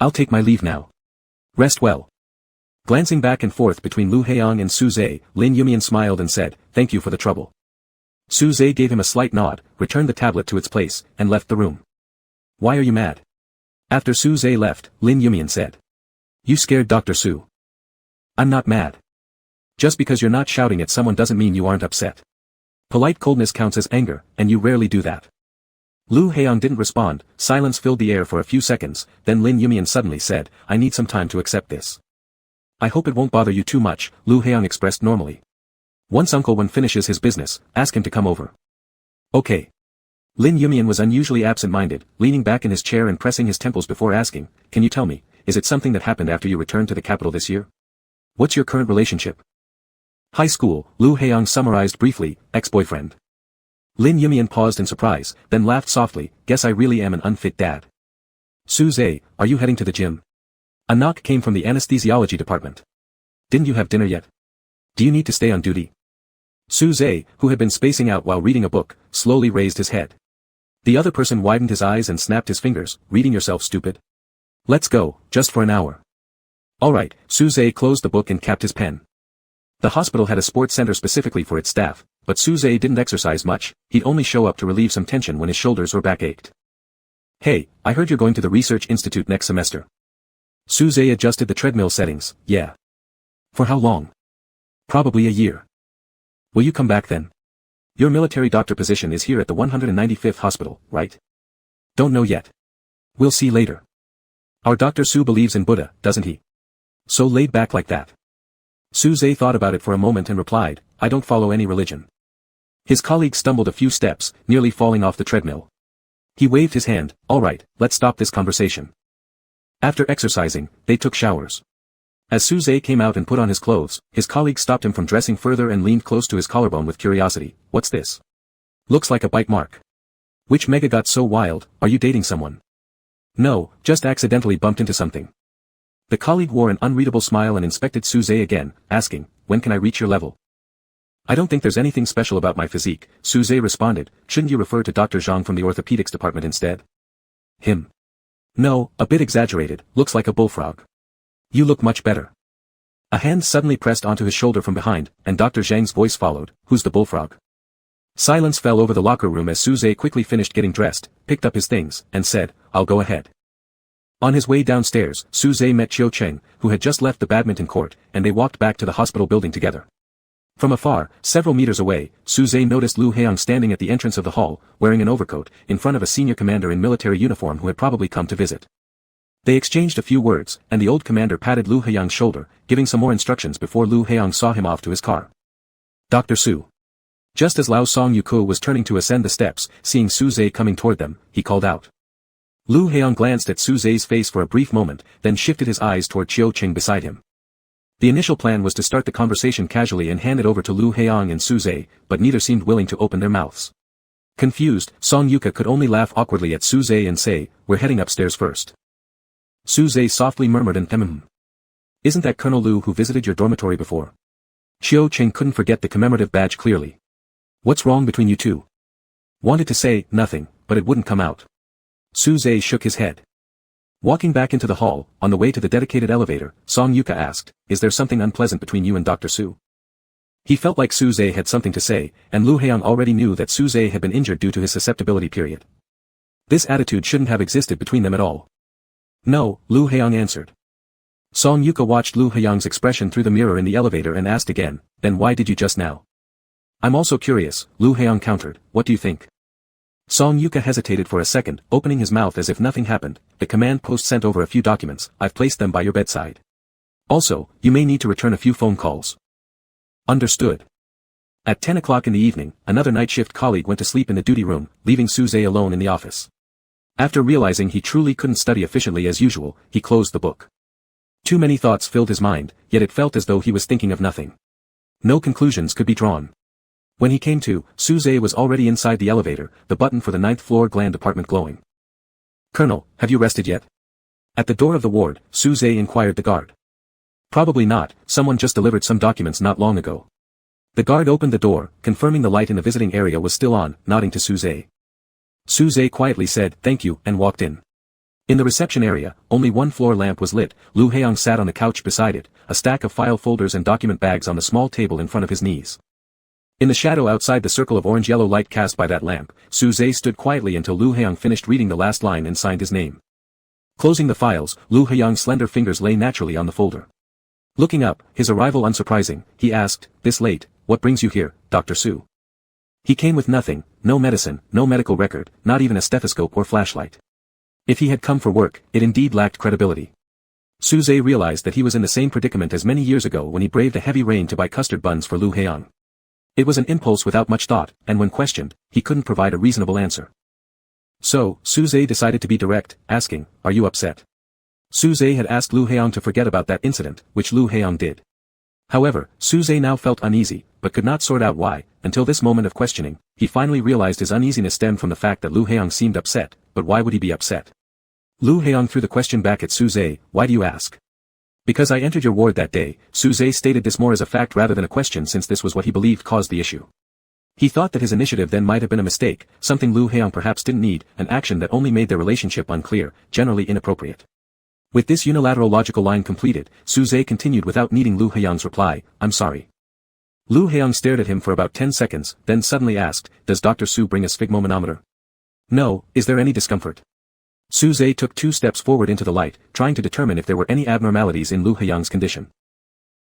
[SPEAKER 1] I'll take my leave now. Rest well. Glancing back and forth between Lu Haiyang and Su Zhe, Lin Yumian smiled and said, thank you for the trouble. Su Zhe gave him a slight nod, returned the tablet to its place, and left the room. Why are you mad? After Su Zhe left, Lin Yumian said. You scared Dr. Su. I'm not mad. Just because you're not shouting at someone doesn't mean you aren't upset. Polite coldness counts as anger, and you rarely do that. Lu Haiyang didn't respond, silence filled the air for a few seconds, then Lin Yumian suddenly said, I need some time to accept this. I hope it won't bother you too much, Lu Haiyang expressed normally. Once Uncle Wen finishes his business, ask him to come over. Okay. Lin Yumian was unusually absent-minded, leaning back in his chair and pressing his temples before asking, can you tell me, is it something that happened after you returned to the capital this year? What's your current relationship? High school, Lu Haiyang summarized briefly, ex-boyfriend. Lin Yumian paused in surprise, then laughed softly, guess I really am an unfit dad. Su Zhe, are you heading to the gym? A knock came from the anesthesiology department. Didn't you have dinner yet? Do you need to stay on duty? Su Zhe, who had been spacing out while reading a book, slowly raised his head. The other person widened his eyes and snapped his fingers, reading yourself stupid. Let's go, just for an hour. Alright, Su Zhe closed the book and capped his pen. The hospital had a sports center specifically for its staff, but Su Zhe didn't exercise much, he'd only show up to relieve some tension when his shoulders or back ached. Hey, I heard you're going to the research institute next semester. Su Zhe adjusted the treadmill settings, yeah. For how long? Probably a year. Will you come back then? Your military doctor position is here at the 195th hospital, right? Don't know yet. We'll see later. Our Dr. Su believes in Buddha, doesn't he? So laid back like that. Su Zhe thought about it for a moment and replied, I don't follow any religion. His colleague stumbled a few steps, nearly falling off the treadmill. He waved his hand, alright, let's stop this conversation. After exercising, they took showers. As Su Zhe came out and put on his clothes, his colleague stopped him from dressing further and leaned close to his collarbone with curiosity. What's this? Looks like a bite mark. Which mega got so wild, are you dating someone? No, just accidentally bumped into something. The colleague wore an unreadable smile and inspected Su Zhe again, asking, when can I reach your level? I don't think there's anything special about my physique, Su Zhe responded, shouldn't you refer to Dr. Zhang from the orthopedics department instead? Him. No, a bit exaggerated, looks like a bullfrog. You look much better. A hand suddenly pressed onto his shoulder from behind, and Dr. Zhang's voice followed, who's the bullfrog? Silence fell over the locker room as Su Zhe quickly finished getting dressed, picked up his things, and said, I'll go ahead. On his way downstairs, Su Zhe met Chiu Cheng, who had just left the badminton court, and they walked back to the hospital building together. From afar, several meters away, Su Zhe noticed Lu Haiyang standing at the entrance of the hall, wearing an overcoat, in front of a senior commander in military uniform who had probably come to visit. They exchanged a few words, and the old commander patted Lu Haiyang's shoulder, giving some more instructions before Lu Haiyang saw him off to his car. Dr. Su. Just as Lao Song Yuko was turning to ascend the steps, seeing Su Zhe coming toward them, he called out. Lu Haiyang glanced at Su Zhe's face for a brief moment, then shifted his eyes toward Chiu Cheng beside him. The initial plan was to start the conversation casually and hand it over to Lu Haiyang and Su Zhe, but neither seemed willing to open their mouths. Confused, Song Yuka could only laugh awkwardly at Su Zhe and say, we're heading upstairs first. Su Zhe softly murmured an Isn't that Colonel Lu who visited your dormitory before? Chiu Cheng couldn't forget the commemorative badge clearly. What's wrong between you two? Wanted to say, nothing, but it wouldn't come out. Su Zhe shook his head. Walking back into the hall, on the way to the dedicated elevator, Song Yuka asked, is there something unpleasant between you and Dr. Su? He felt like Su Zhe had something to say, and Lu Haiyang already knew that Su Zhe had been injured due to his susceptibility period. This attitude shouldn't have existed between them at all. No, Lu Haiyang answered. Song Yuka watched Lu Haiyang's expression through the mirror in the elevator and asked again, then why did you just now? I'm also curious, Lu Haiyang countered, what do you think? Song Yuka hesitated for a second, opening his mouth as if nothing happened. The command post sent over a few documents, I've placed them by your bedside. Also, you may need to return a few phone calls. Understood. At 10 o'clock in the evening, another night shift colleague went to sleep in the duty room, leaving Su Zhe alone in the office. After realizing he truly couldn't study efficiently as usual, he closed the book. Too many thoughts filled his mind, yet it felt as though he was thinking of nothing. No conclusions could be drawn. When he came to, Suze was already inside the elevator, the button for the 9th floor gland department glowing. "Colonel, have you rested yet?" At the door of the ward, Suze inquired the guard. "Probably not, someone just delivered some documents not long ago." The guard opened the door, confirming the light in the visiting area was still on, nodding to Suze. Suze quietly said, "Thank you," and walked in. In the reception area, only one floor lamp was lit. Lu Heong sat on the couch beside it, a stack of file folders and document bags on the small table in front of his knees. In the shadow outside the circle of orange-yellow light cast by that lamp, Suze stood quietly until Lu Heong finished reading the last line and signed his name. Closing the files, Lu Heong's slender fingers lay naturally on the folder. Looking up, his arrival unsurprising, he asked, "This late, what brings you here, Dr. Su?" He came with nothing, no medicine, no medical record, not even a stethoscope or flashlight. If he had come for work, it indeed lacked credibility. Suze realized that he was in the same predicament as many years ago when he braved a heavy rain to buy custard buns for Lu Heong. It was an impulse without much thought, and when questioned, he couldn't provide a reasonable answer. So, Suze decided to be direct, asking, "Are you upset?" Suze had asked Lu Heong to forget about that incident, which Lu Heong did. However, Suze now felt uneasy, but could not sort out why. Until this moment of questioning, he finally realized his uneasiness stemmed from the fact that Lu Heong seemed upset, but why would he be upset? Lu Heong threw the question back at Suze, "Why do you ask?" "Because I entered your ward that day." Suze stated this more as a fact rather than a question, since this was what he believed caused the issue. He thought that his initiative then might have been a mistake, something Lu Heong perhaps didn't need, an action that only made their relationship unclear, generally inappropriate. With this unilateral logical line completed, Suze continued without needing Lu Heong's reply, "I'm sorry." Lu Heong stared at him for about 10 seconds, then suddenly asked, "Does Dr. Su bring a sphygmomanometer?" "No, is there any discomfort?" Suze took 2 steps forward into the light, trying to determine if there were any abnormalities in Lu Heong's condition.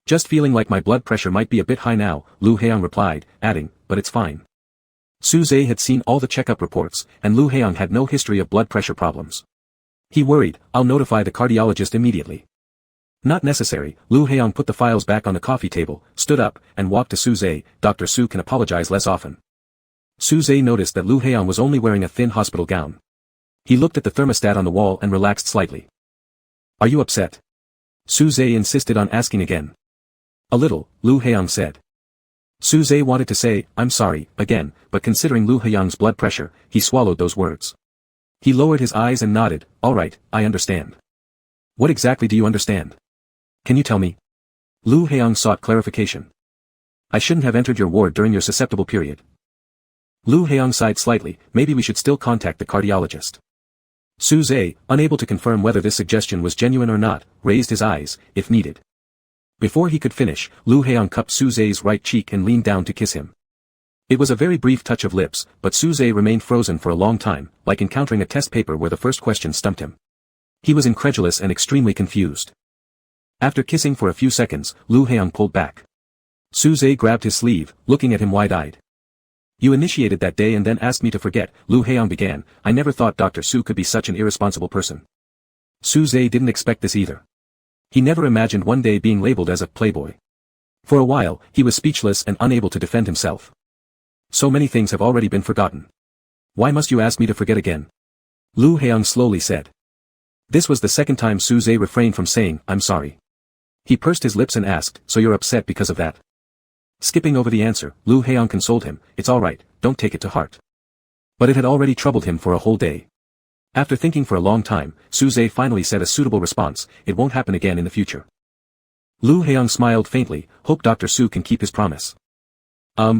[SPEAKER 1] "Just feeling like my blood pressure might be a bit high now," Lu Heong replied, adding, "But it's fine." Suze had seen all the checkup reports, and Lu Heong had no history of blood pressure problems. He worried, "I'll notify the cardiologist immediately." "Not necessary." Lu Heong put the files back on the coffee table, stood up, and walked to Suze. "Dr. Su can apologize less often." Suze noticed that Lu Heong was only wearing a thin hospital gown. He looked at the thermostat on the wall and relaxed slightly. "Are you upset?" Suze insisted on asking again. "A little," Lu Heong said. Suze wanted to say, "I'm sorry," again, but considering Lu Heong's blood pressure, he swallowed those words. He lowered his eyes and nodded, "All right, I understand." "What exactly do you understand? Can you tell me?" Lu Heong sought clarification. "I shouldn't have entered your ward during your susceptible period." Lu Heong sighed slightly, "Maybe we should still contact the cardiologist." Suze, unable to confirm whether this suggestion was genuine or not, raised his eyes, if needed. Before he could finish, Lu Heong cupped Suze's right cheek and leaned down to kiss him. It was a very brief touch of lips, but Suze remained frozen for a long time, like encountering a test paper where the first question stumped him. He was incredulous and extremely confused. After kissing for a few seconds, Lu Heong pulled back. Suze grabbed his sleeve, looking at him wide-eyed. "You initiated that day and then asked me to forget," Lu Heong began. "I never thought Dr. Su could be such an irresponsible person." Suze didn't expect this either. He never imagined one day being labeled as a playboy. For a while, he was speechless and unable to defend himself. "So many things have already been forgotten. Why must you ask me to forget again?" Lu Heong slowly said. This was the second time Suze refrained from saying, "I'm sorry." He pursed his lips and asked, "So you're upset because of that?" Skipping over the answer, Lu Heong consoled him, "It's all right, don't take it to heart." But it had already troubled him for a whole day. After thinking for a long time, Suze finally said a suitable response, "It won't happen again in the future." Lu Heong smiled faintly, "Hope Dr. Su can keep his promise."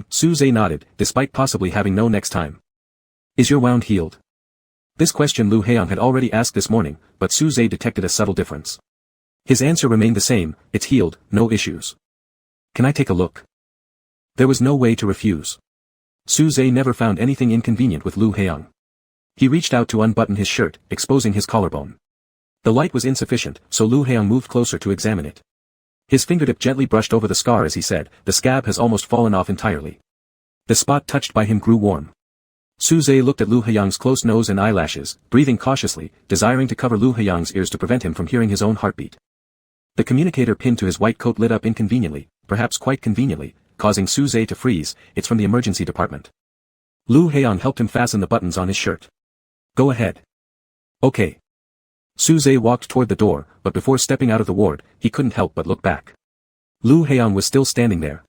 [SPEAKER 1] Suze nodded, despite possibly having no next time. "Is your wound healed?" This question Lu Heong had already asked this morning, but Suze detected a subtle difference. His answer remained the same, "It's healed, no issues." "Can I take a look?" There was no way to refuse. Suze never found anything inconvenient with Lu Heong. He reached out to unbutton his shirt, exposing his collarbone. The light was insufficient, so Lu Heong moved closer to examine it. His fingertip gently brushed over the scar as he said, "The scab has almost fallen off entirely." The spot touched by him grew warm. Suze looked at Lu Heong's close nose and eyelashes, breathing cautiously, desiring to cover Lu Heong's ears to prevent him from hearing his own heartbeat. The communicator pinned to his white coat lit up inconveniently, perhaps quite conveniently, causing Suze to freeze. "It's from the emergency department." Lu Heong helped him fasten the buttons on his shirt. "Go ahead." "Okay." Suze walked toward the door, but before stepping out of the ward, he couldn't help but look back. Lu Haiyang was still standing there.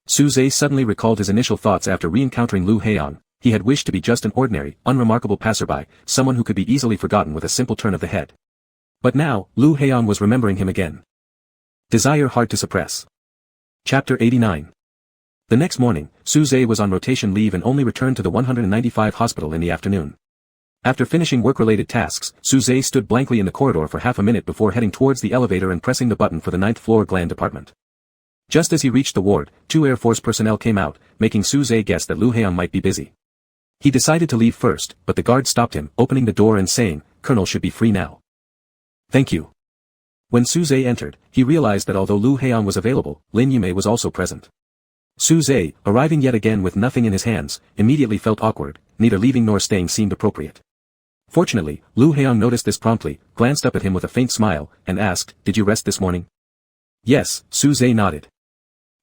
[SPEAKER 1] Suze suddenly recalled his initial thoughts after re-encountering Lu Haiyang. He had wished to be just an ordinary, unremarkable passerby, someone who could be easily forgotten with a simple turn of the head. But now, Lu Haiyang was remembering him again. Desire hard to suppress. Chapter 89. The next morning, Suze was on rotation leave and only returned to the 195 hospital in the afternoon. After finishing work-related tasks, Suze stood blankly in the corridor for half a minute before heading towards the elevator and pressing the button for the 9th floor gland department. Just as he reached the ward, 2 Air Force personnel came out, making Suze guess that Lu Haiyang might be busy. He decided to leave first, but the guard stopped him, opening the door and saying, "Colonel should be free now." "Thank you." When Suze entered, he realized that although Lu Haiyang was available, Lin Yumei was also present. Suze, arriving yet again with nothing in his hands, immediately felt awkward. Neither leaving nor staying seemed appropriate. Fortunately, Lu Haiyang noticed this promptly, glanced up at him with a faint smile, and asked, "Did you rest this morning?" "Yes," Suze nodded.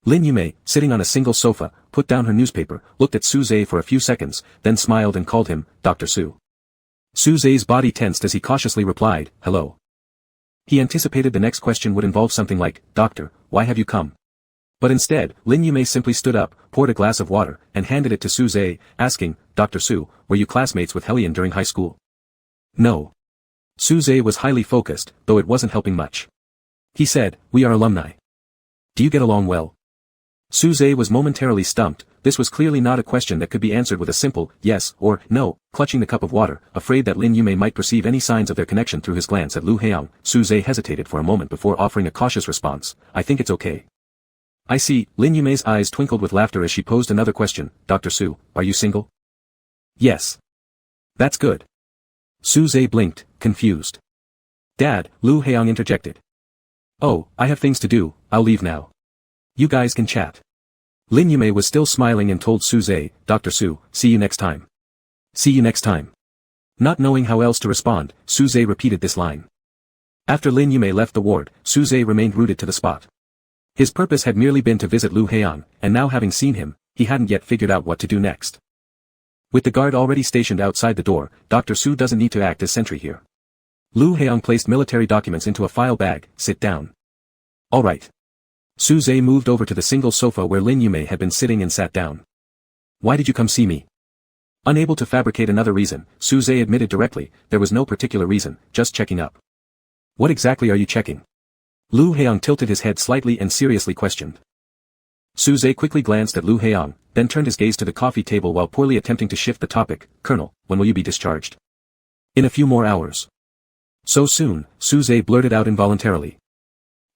[SPEAKER 1] Lin Yumei, sitting on a single sofa, put down her newspaper, looked at Suze for a few seconds, then smiled and called him, "Dr. Su." Suze's body tensed as he cautiously replied, "Hello." He anticipated the next question would involve something like, "Doctor, why have you come?" But instead, Lin Yumei simply stood up, poured a glass of water, and handed it to Suze, asking, "Dr. Su, were you classmates with Helian during high school?" "No." Suze was highly focused, though it wasn't helping much. He said, "We are alumni." "Do you get along well?" Suze was momentarily stumped. This was clearly not a question that could be answered with a simple yes or no. Clutching the cup of water, afraid that Lin Yumei might perceive any signs of their connection through his glance at Lu Haiyang, Suze hesitated for a moment before offering a cautious response, "I think it's okay." "I see." Lin Yumei's eyes twinkled with laughter as she posed another question, "Dr. Su, are you single?" "Yes." "That's good." Suze blinked, confused. "Dad," Lu Haiyang interjected. "Oh, I have things to do, I'll leave now. You guys can chat." Lin Yumei was still smiling and told Suze, "Dr. Su, see you next time." "See you next time." Not knowing how else to respond, Suze repeated this line. After Lin Yumei left the ward, Suze remained rooted to the spot. His purpose had merely been to visit Lu Haiyang, and now having seen him, he hadn't yet figured out what to do next. With the guard already stationed outside the door, Dr. Su doesn't need to act as sentry here. Lu Haiyang placed military documents into a file bag. "Sit down." "All right." Suze moved over to the single sofa where Lin Yumei had been sitting and sat down. "Why did you come see me?" Unable to fabricate another reason, Suze admitted directly, there was no particular reason, just checking up. "What exactly are you checking?" Lu Haiyang tilted his head slightly and seriously questioned. Suze quickly glanced at Lu Haiyang, then turned his gaze to the coffee table while poorly attempting to shift the topic. "Colonel, when will you be discharged?" "In a few more hours." "So soon?" Suze blurted out involuntarily.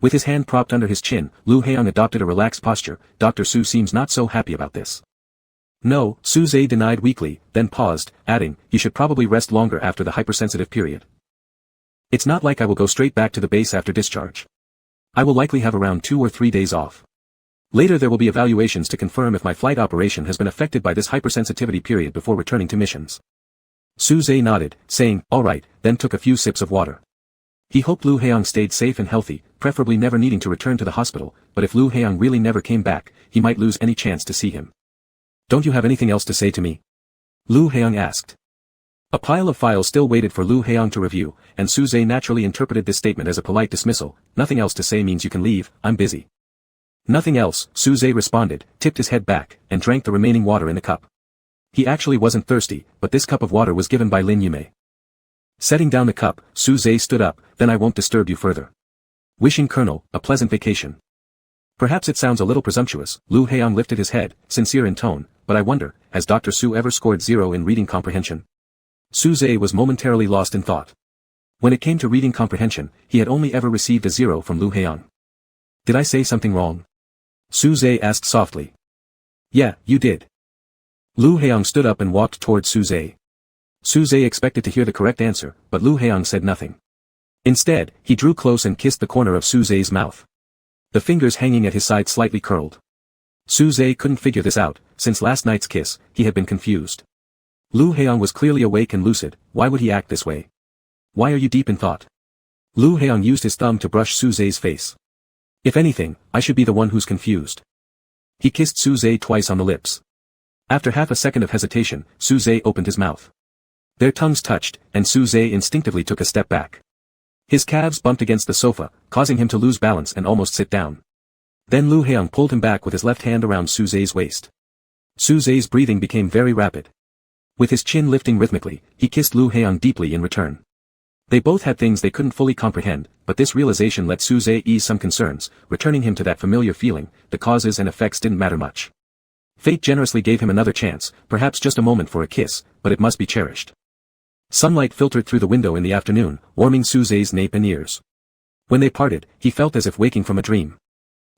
[SPEAKER 1] With his hand propped under his chin, Lu Haiyang adopted a relaxed posture. "Dr. Su seems not so happy about this." "No," Suze denied weakly, then paused, adding, "You should probably rest longer after the hypersensitive period. It's not like I will go straight back to the base after discharge. I will likely have around 2 or 3 days off. Later there will be evaluations to confirm if my flight operation has been affected by this hypersensitivity period before returning to missions." Suze nodded, saying, "All right," then took a few sips of water. He hoped Lu Haiyang stayed safe and healthy, preferably never needing to return to the hospital, but if Lu Haiyang really never came back, he might lose any chance to see him. "Don't you have anything else to say to me?" Lu Haiyang asked. A pile of files still waited for Lu Haiyang to review, and Suze naturally interpreted this statement as a polite dismissal. "Nothing else to say means you can leave, I'm busy." "Nothing else," Suze responded, tipped his head back, and drank the remaining water in the cup. He actually wasn't thirsty, but this cup of water was given by Lin Yumei. Setting down the cup, Suze stood up, "Then I won't disturb you further. Wishing Colonel a pleasant vacation." "Perhaps it sounds a little presumptuous," Lu Haiyang lifted his head, sincere in tone, "but I wonder, has Dr. Su ever scored 0 in reading comprehension?" Suze was momentarily lost in thought. When it came to reading comprehension, he had only ever received a 0 from Lu Haiyang. "Did I say something wrong?" Suze asked softly. "Yeah, you did." Lu Haiyang stood up and walked towards Suze. Suze expected to hear the correct answer, but Lu Haiyang said nothing. Instead, he drew close and kissed the corner of Suze's mouth. The fingers hanging at his side slightly curled. Suze couldn't figure this out. Since last night's kiss, he had been confused. Lu Haiyang was clearly awake and lucid. Why would he act this way? "Why are you deep in thought?" Lu Haiyang used his thumb to brush Suze's face. "If anything, I should be the one who's confused." He kissed Suze twice on the lips. After half a second of hesitation, Suze opened his mouth. Their tongues touched, and Suze instinctively took a step back. His calves bumped against the sofa, causing him to lose balance and almost sit down. Then Lu Heung pulled him back with his left hand around Su Zhe's waist. Su Zhe's breathing became very rapid. With his chin lifting rhythmically, he kissed Lu Heung deeply in return. They both had things they couldn't fully comprehend, but this realization let Su Zhe ease some concerns, returning him to that familiar feeling. The causes and effects didn't matter much. Fate generously gave him another chance, perhaps just a moment for a kiss, but it must be cherished. Sunlight filtered through the window in the afternoon, warming Su Zhe's nape and ears. When they parted, he felt as if waking from a dream.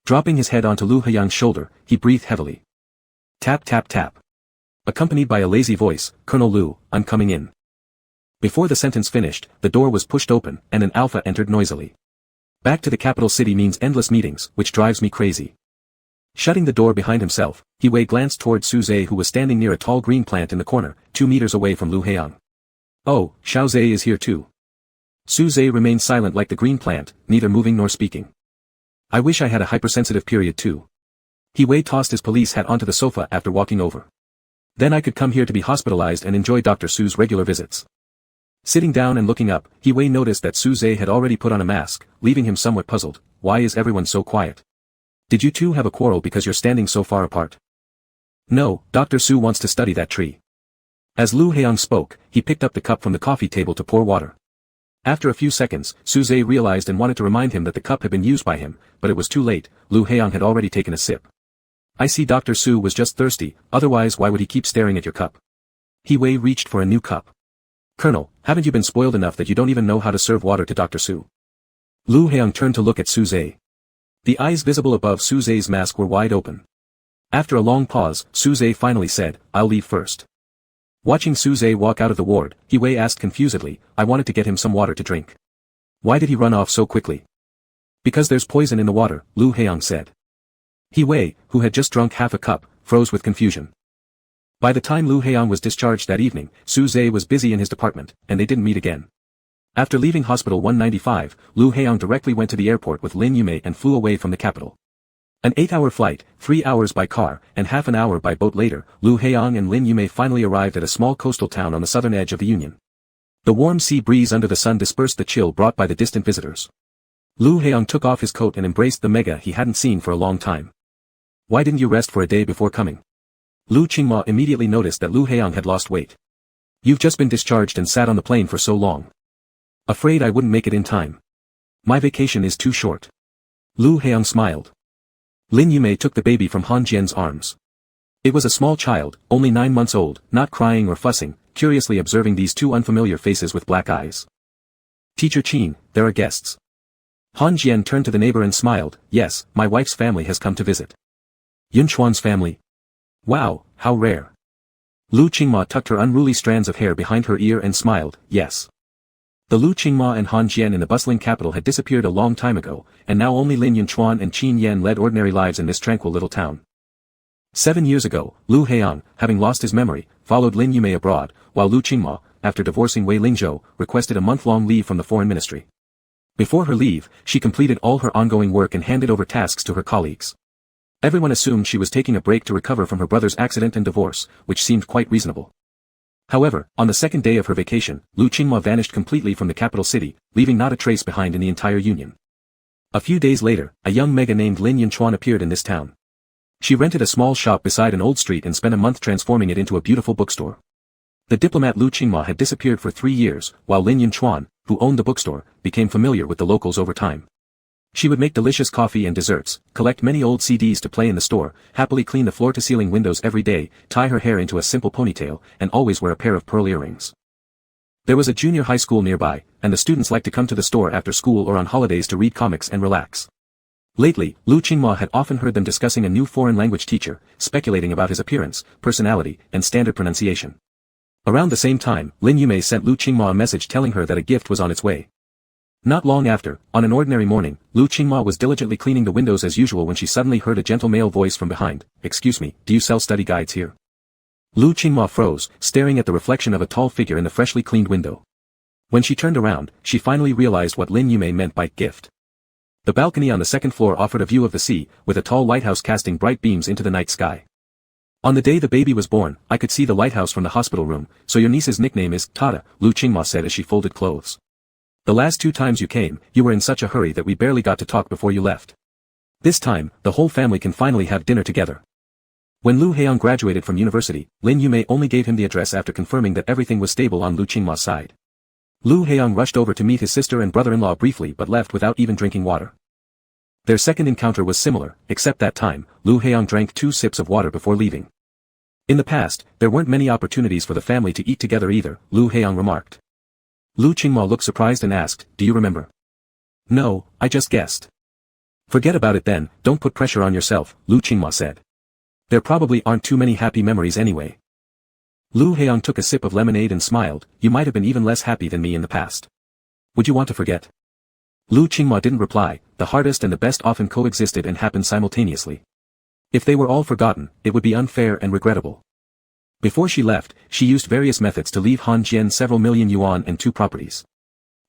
[SPEAKER 1] Dropping his head onto Lu Heung's shoulder, he breathed heavily. Tap tap tap. Accompanied by a lazy voice, "Colonel Lu, I'm coming in." Before the sentence finished, the door was pushed open, and an alpha entered noisily. Back to the capital city means endless meetings, which drives me crazy. Shutting the door behind himself, He Wei glanced toward Su Zhe who was standing near a tall green plant in the corner, 2 meters away from Lu Heung. Oh, Xiao Zhe is here too. Su Zhe remained silent like the green plant, neither moving nor speaking. I wish I had a hypersensitive period too. He Wei tossed his police hat onto the sofa after walking over. Then I could come here to be hospitalized and enjoy Dr. Su's regular visits. Sitting down and looking up, He Wei noticed that Su Zhe had already put on a mask, leaving him somewhat puzzled. Why is everyone so quiet? Did you two have a quarrel because you're standing so far apart? No, Dr. Su wants to study that tree. As Lu Heung spoke, he picked up the cup from the coffee table to pour water. After a few seconds, Su Zhe realized and wanted to remind him that the cup had been used by him, but it was too late. Lu Heung had already taken a sip. I see Dr. Su was just thirsty, otherwise why would he keep staring at your cup? He Wei reached for a new cup. Colonel, haven't you been spoiled enough that you don't even know how to serve water to Dr. Su? Lu Heung turned to look at Su Zhe. The eyes visible above Su Zhe's mask were wide open. After a long pause, Su Zhe finally said, I'll leave first. Watching Su Zhe walk out of the ward, He Wei asked confusedly, I wanted to get him some water to drink. Why did he run off so quickly? Because there's poison in the water, Lu Heung said. He Wei, who had just drunk half a cup, froze with confusion. By the time Lu Heung was discharged that evening, Su Zhe was busy in his department, and they didn't meet again. After leaving Hospital 195, Lu Heung directly went to the airport with Lin Yumei and flew away from the capital. An 8-hour flight, 3 hours by car, and half an hour by boat later, Lu Heung and Lin Yumei finally arrived at a small coastal town on the southern edge of the Union. The warm sea breeze under the sun dispersed the chill brought by the distant visitors. Lu Heung took off his coat and embraced the mega he hadn't seen for a long time. Why didn't you rest for a day before coming? Lu Qingma immediately noticed that Lu Heung had lost weight. You've just been discharged and sat on the plane for so long. Afraid I wouldn't make it in time. My vacation is too short. Lu Heung smiled. Lin Yumei took the baby from Han Jian's arms. It was a small child, only 9 months old, not crying or fussing, curiously observing these two unfamiliar faces with black eyes. Teacher Qin, there are guests. Han Jian turned to the neighbor and smiled, yes, my wife's family has come to visit. Yun Chuan's family? Wow, how rare. Lu Qingma tucked her unruly strands of hair behind her ear and smiled, yes. The Lu Qingma and Han Jian in the bustling capital had disappeared a long time ago, and now only Lin Yunchuan and Qin Yan led ordinary lives in this tranquil little town. 7 years ago, Lu Heung, having lost his memory, followed Lin Yumei abroad, while Lu Qingma, after divorcing Wei Lingzhou, requested a month-long leave from the foreign ministry. Before her leave, she completed all her ongoing work and handed over tasks to her colleagues. Everyone assumed she was taking a break to recover from her brother's accident and divorce, which seemed quite reasonable. However, on the second day of her vacation, Lu Qingma vanished completely from the capital city, leaving not a trace behind in the entire Union. A few days later, a young mega named Lin Yunchuan appeared in this town. She rented a small shop beside an old street and spent a month transforming it into a beautiful bookstore. The diplomat Lu Qingma had disappeared for 3 years, while Lin Yunchuan, who owned the bookstore, became familiar with the locals over time. She would make delicious coffee and desserts, collect many old CDs to play in the store, happily clean the floor-to-ceiling windows every day, tie her hair into a simple ponytail, and always wear a pair of pearl earrings. There was a junior high school nearby, and the students liked to come to the store after school or on holidays to read comics and relax. Lately, Lu Qingma had often heard them discussing a new foreign language teacher, speculating about his appearance, personality, and standard pronunciation. Around the same time, Lin Yumei sent Lu Qingma a message telling her that a gift was on its way. Not long after, on an ordinary morning, Lu Qingma was diligently cleaning the windows as usual when she suddenly heard a gentle male voice from behind. Excuse me, do you sell study guides here? Lu Qingma froze, staring at the reflection of a tall figure in the freshly cleaned window. When she turned around, she finally realized what Lin Yumei meant by gift. The balcony on the second floor offered a view of the sea, with a tall lighthouse casting bright beams into the night sky. On the day the baby was born, I could see the lighthouse from the hospital room, so your niece's nickname is Tada, Lu Qingma said as she folded clothes. The last 2 times you came, you were in such a hurry that we barely got to talk before you left. This time, the whole family can finally have dinner together. When Lu Heong graduated from university, Lin Yumei only gave him the address after confirming that everything was stable on Lu Qingma's side. Lu Heong rushed over to meet his sister and brother-in-law briefly but left without even drinking water. Their second encounter was similar, except that time, Lu Heong drank 2 sips of water before leaving. In the past, there weren't many opportunities for the family to eat together either, Lu Heong remarked. Lu Qingma looked surprised and asked, "Do you remember?" "No, I just guessed." "Forget about it then, don't put pressure on yourself," Lu Qingma said. "There probably aren't too many happy memories anyway." Lu Heong took a sip of lemonade and smiled, "You might have been even less happy than me in the past. Would you want to forget?" Lu Qingma didn't reply. The hardest and the best often coexisted and happened simultaneously. If they were all forgotten, it would be unfair and regrettable. Before she left, she used various methods to leave Han Jian several million yuan and 2 properties.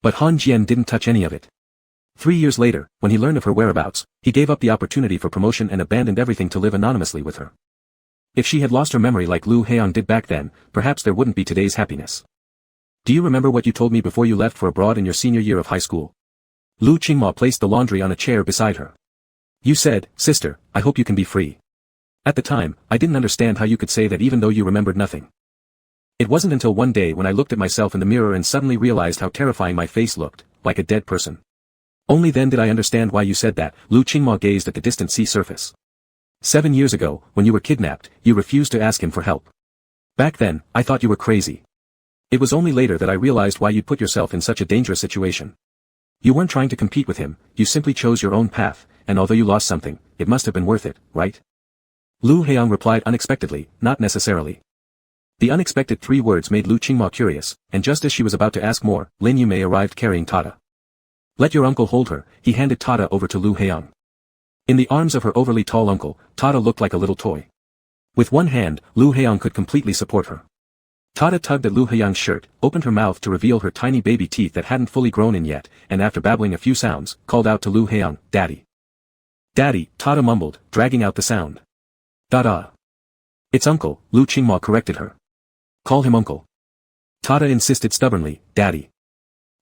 [SPEAKER 1] But Han Jian didn't touch any of it. 3 years later, when he learned of her whereabouts, he gave up the opportunity for promotion and abandoned everything to live anonymously with her. If she had lost her memory like Lu Heong did back then, perhaps there wouldn't be today's happiness. "Do you remember what you told me before you left for abroad in your senior year of high school?" Lu Qingma placed the laundry on a chair beside her. "You said, 'Sister, I hope you can be free.' At the time, I didn't understand how you could say that even though you remembered nothing. It wasn't until one day when I looked at myself in the mirror and suddenly realized how terrifying my face looked, like a dead person. Only then did I understand why you said that." Lu Qingma gazed at the distant sea surface. 7 years ago, when you were kidnapped, you refused to ask him for help. Back then, I thought you were crazy. It was only later that I realized why you'd put yourself in such a dangerous situation. You weren't trying to compete with him, you simply chose your own path, and although you lost something, it must have been worth it, right? Lu Heong replied unexpectedly, "Not necessarily." The unexpected 3 words made Lu Qingma curious, and just as she was about to ask more, Lin Yumei arrived carrying Tata. "Let your uncle hold her," he handed Tata over to Lu Heong. In the arms of her overly tall uncle, Tata looked like a little toy. With one hand, Lu Heong could completely support her. Tata tugged at Lu Heong's shirt, opened her mouth to reveal her tiny baby teeth that hadn't fully grown in yet, and after babbling a few sounds, called out to Lu Heong, "Daddy." "Daddy," Tata mumbled, dragging out the sound. "Da-da." "It's uncle," Lu Qingma corrected her. "Call him uncle." Tata insisted stubbornly, "Daddy."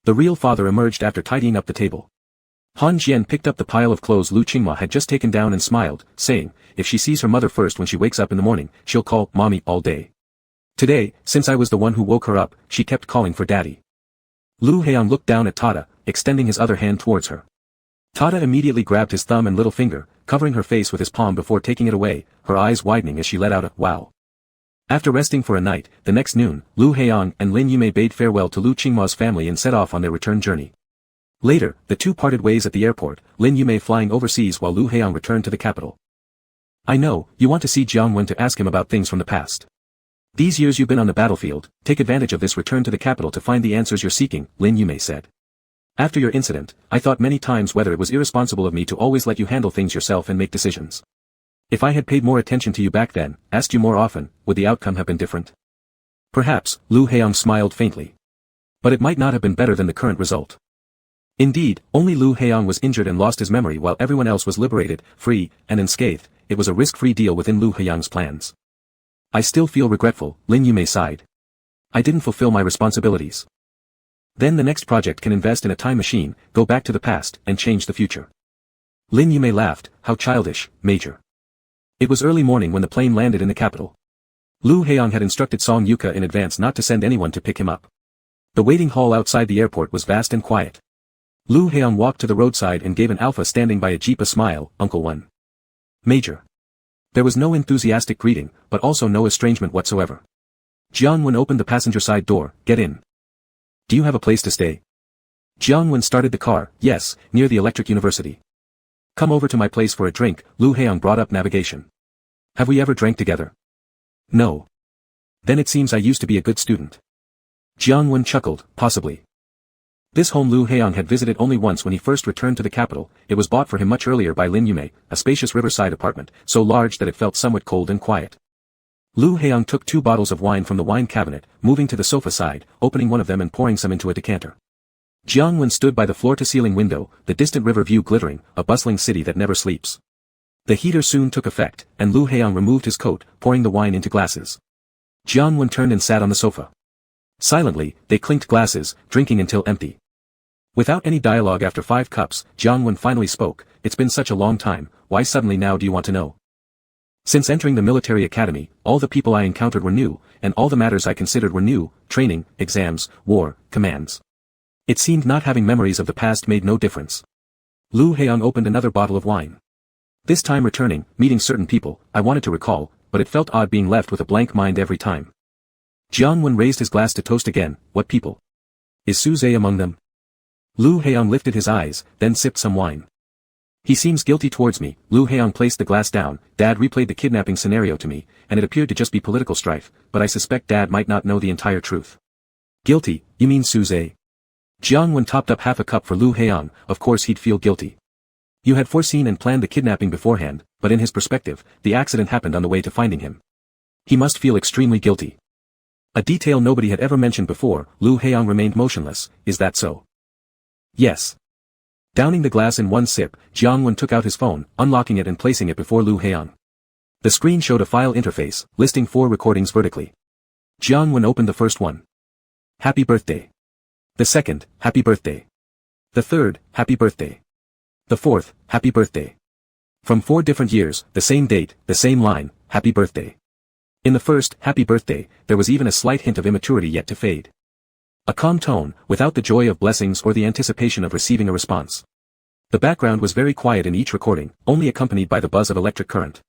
[SPEAKER 1] The real father emerged after tidying up the table. Han Jian picked up the pile of clothes Lu Qingma had just taken down and smiled, saying, "If she sees her mother first when she wakes up in the morning, she'll call Mommy all day. Today, since I was the one who woke her up, she kept calling for Daddy." Lu Heong looked down at Tata, extending his other hand towards her. Tata immediately grabbed his thumb and little finger, covering her face with his palm before taking it away, her eyes widening as she let out a "wow." After resting for a night, the next noon, Lu Heong and Lin Yumei bade farewell to Lu Qingma's family and set off on their return journey. Later, the 2 parted ways at the airport, Lin Yumei flying overseas while Lu Heong returned to the capital. "I know, you want to see Jiang Wen to ask him about things from the past. These years you've been on the battlefield, take advantage of this return to the capital to find the answers you're seeking," Lin Yumei said. "After your incident, I thought many times whether it was irresponsible of me to always let you handle things yourself and make decisions. If I had paid more attention to you back then, asked you more often, would the outcome have been different?" "Perhaps," Lu Heong smiled faintly. "But it might not have been better than the current result." Indeed, only Lu Heong was injured and lost his memory while everyone else was liberated, free, and unscathed. It was a risk-free deal within Lu Heong's plans. "I still feel regretful," Lin Yumei sighed. "I didn't fulfill my responsibilities." "Then the next project can invest in a time machine, go back to the past, and change the future." Lin Yumei laughed, "How childish, Major." It was early morning when the plane landed in the capital. Lu Heong had instructed Song Yuka in advance not to send anyone to pick him up. The waiting hall outside the airport was vast and quiet. Lu Heong walked to the roadside and gave an alpha standing by a jeep a smile, "Uncle Wen." "Major." There was no enthusiastic greeting, but also no estrangement whatsoever. Jiang Wen opened the passenger side door, "Get in." "Do you have a place to stay?" Jiang Wen started the car, "Yes, near the Electric University." "Come over to my place for a drink," Lu Heong brought up navigation. "Have we ever drank together?" "No." "Then it seems I used to be a good student." Jiang Wen chuckled, "Possibly." This home Lu Heong had visited only once when he first returned to the capital. It was bought for him much earlier by Lin Yumei, a spacious riverside apartment, so large that it felt somewhat cold and quiet. Lu Heong took 2 bottles of wine from the wine cabinet, moving to the sofa side, opening one of them and pouring some into a decanter. Jiang Wen stood by the floor-to-ceiling window, the distant river view glittering, a bustling city that never sleeps. The heater soon took effect, and Lu Heong removed his coat, pouring the wine into glasses. Jiang Wen turned and sat on the sofa. Silently, they clinked glasses, drinking until empty. Without any dialogue after 5 cups, Jiangwen finally spoke. It's been such a long time, why suddenly now do you want to know? Since entering the military academy, all the people I encountered were new, and all the matters I considered were new: training, exams, war, commands. It seemed not having memories of the past made no difference. Lu Heiyang opened another bottle of wine. This time returning, meeting certain people, I wanted to recall, but it felt odd being left with a blank mind every time. Jiangwen raised his glass to toast again. What people? Is Suze among them? Lu Heiyang lifted his eyes, then sipped some wine. He seems guilty towards me. Lu Heiyang placed the glass down. Dad replayed the kidnapping scenario to me, and it appeared to just be political strife, but I suspect Dad might not know the entire truth. Guilty, you mean Suze? Jiangwen topped up half a cup for Lu Heiyang. Of course he'd feel guilty. You had foreseen and planned the kidnapping beforehand, but in his perspective, the accident happened on the way to finding him. He must feel extremely guilty. A detail nobody had ever mentioned before. Lu Heiyang remained motionless. Is that so? Yes. Downing the glass in one sip, Jiangwen took out his phone, unlocking it and placing it before Lu Heiyang. The screen showed a file interface, listing 4 recordings vertically. Jiangwen opened the first one. Happy birthday. The second, happy birthday. The third, happy birthday. The fourth, happy birthday. From 4 different years, the same date, the same line, happy birthday. In the first, happy birthday, there was even a slight hint of immaturity yet to fade. A calm tone, without the joy of blessings or the anticipation of receiving a response. The background was very quiet in each recording, only accompanied by the buzz of electric current.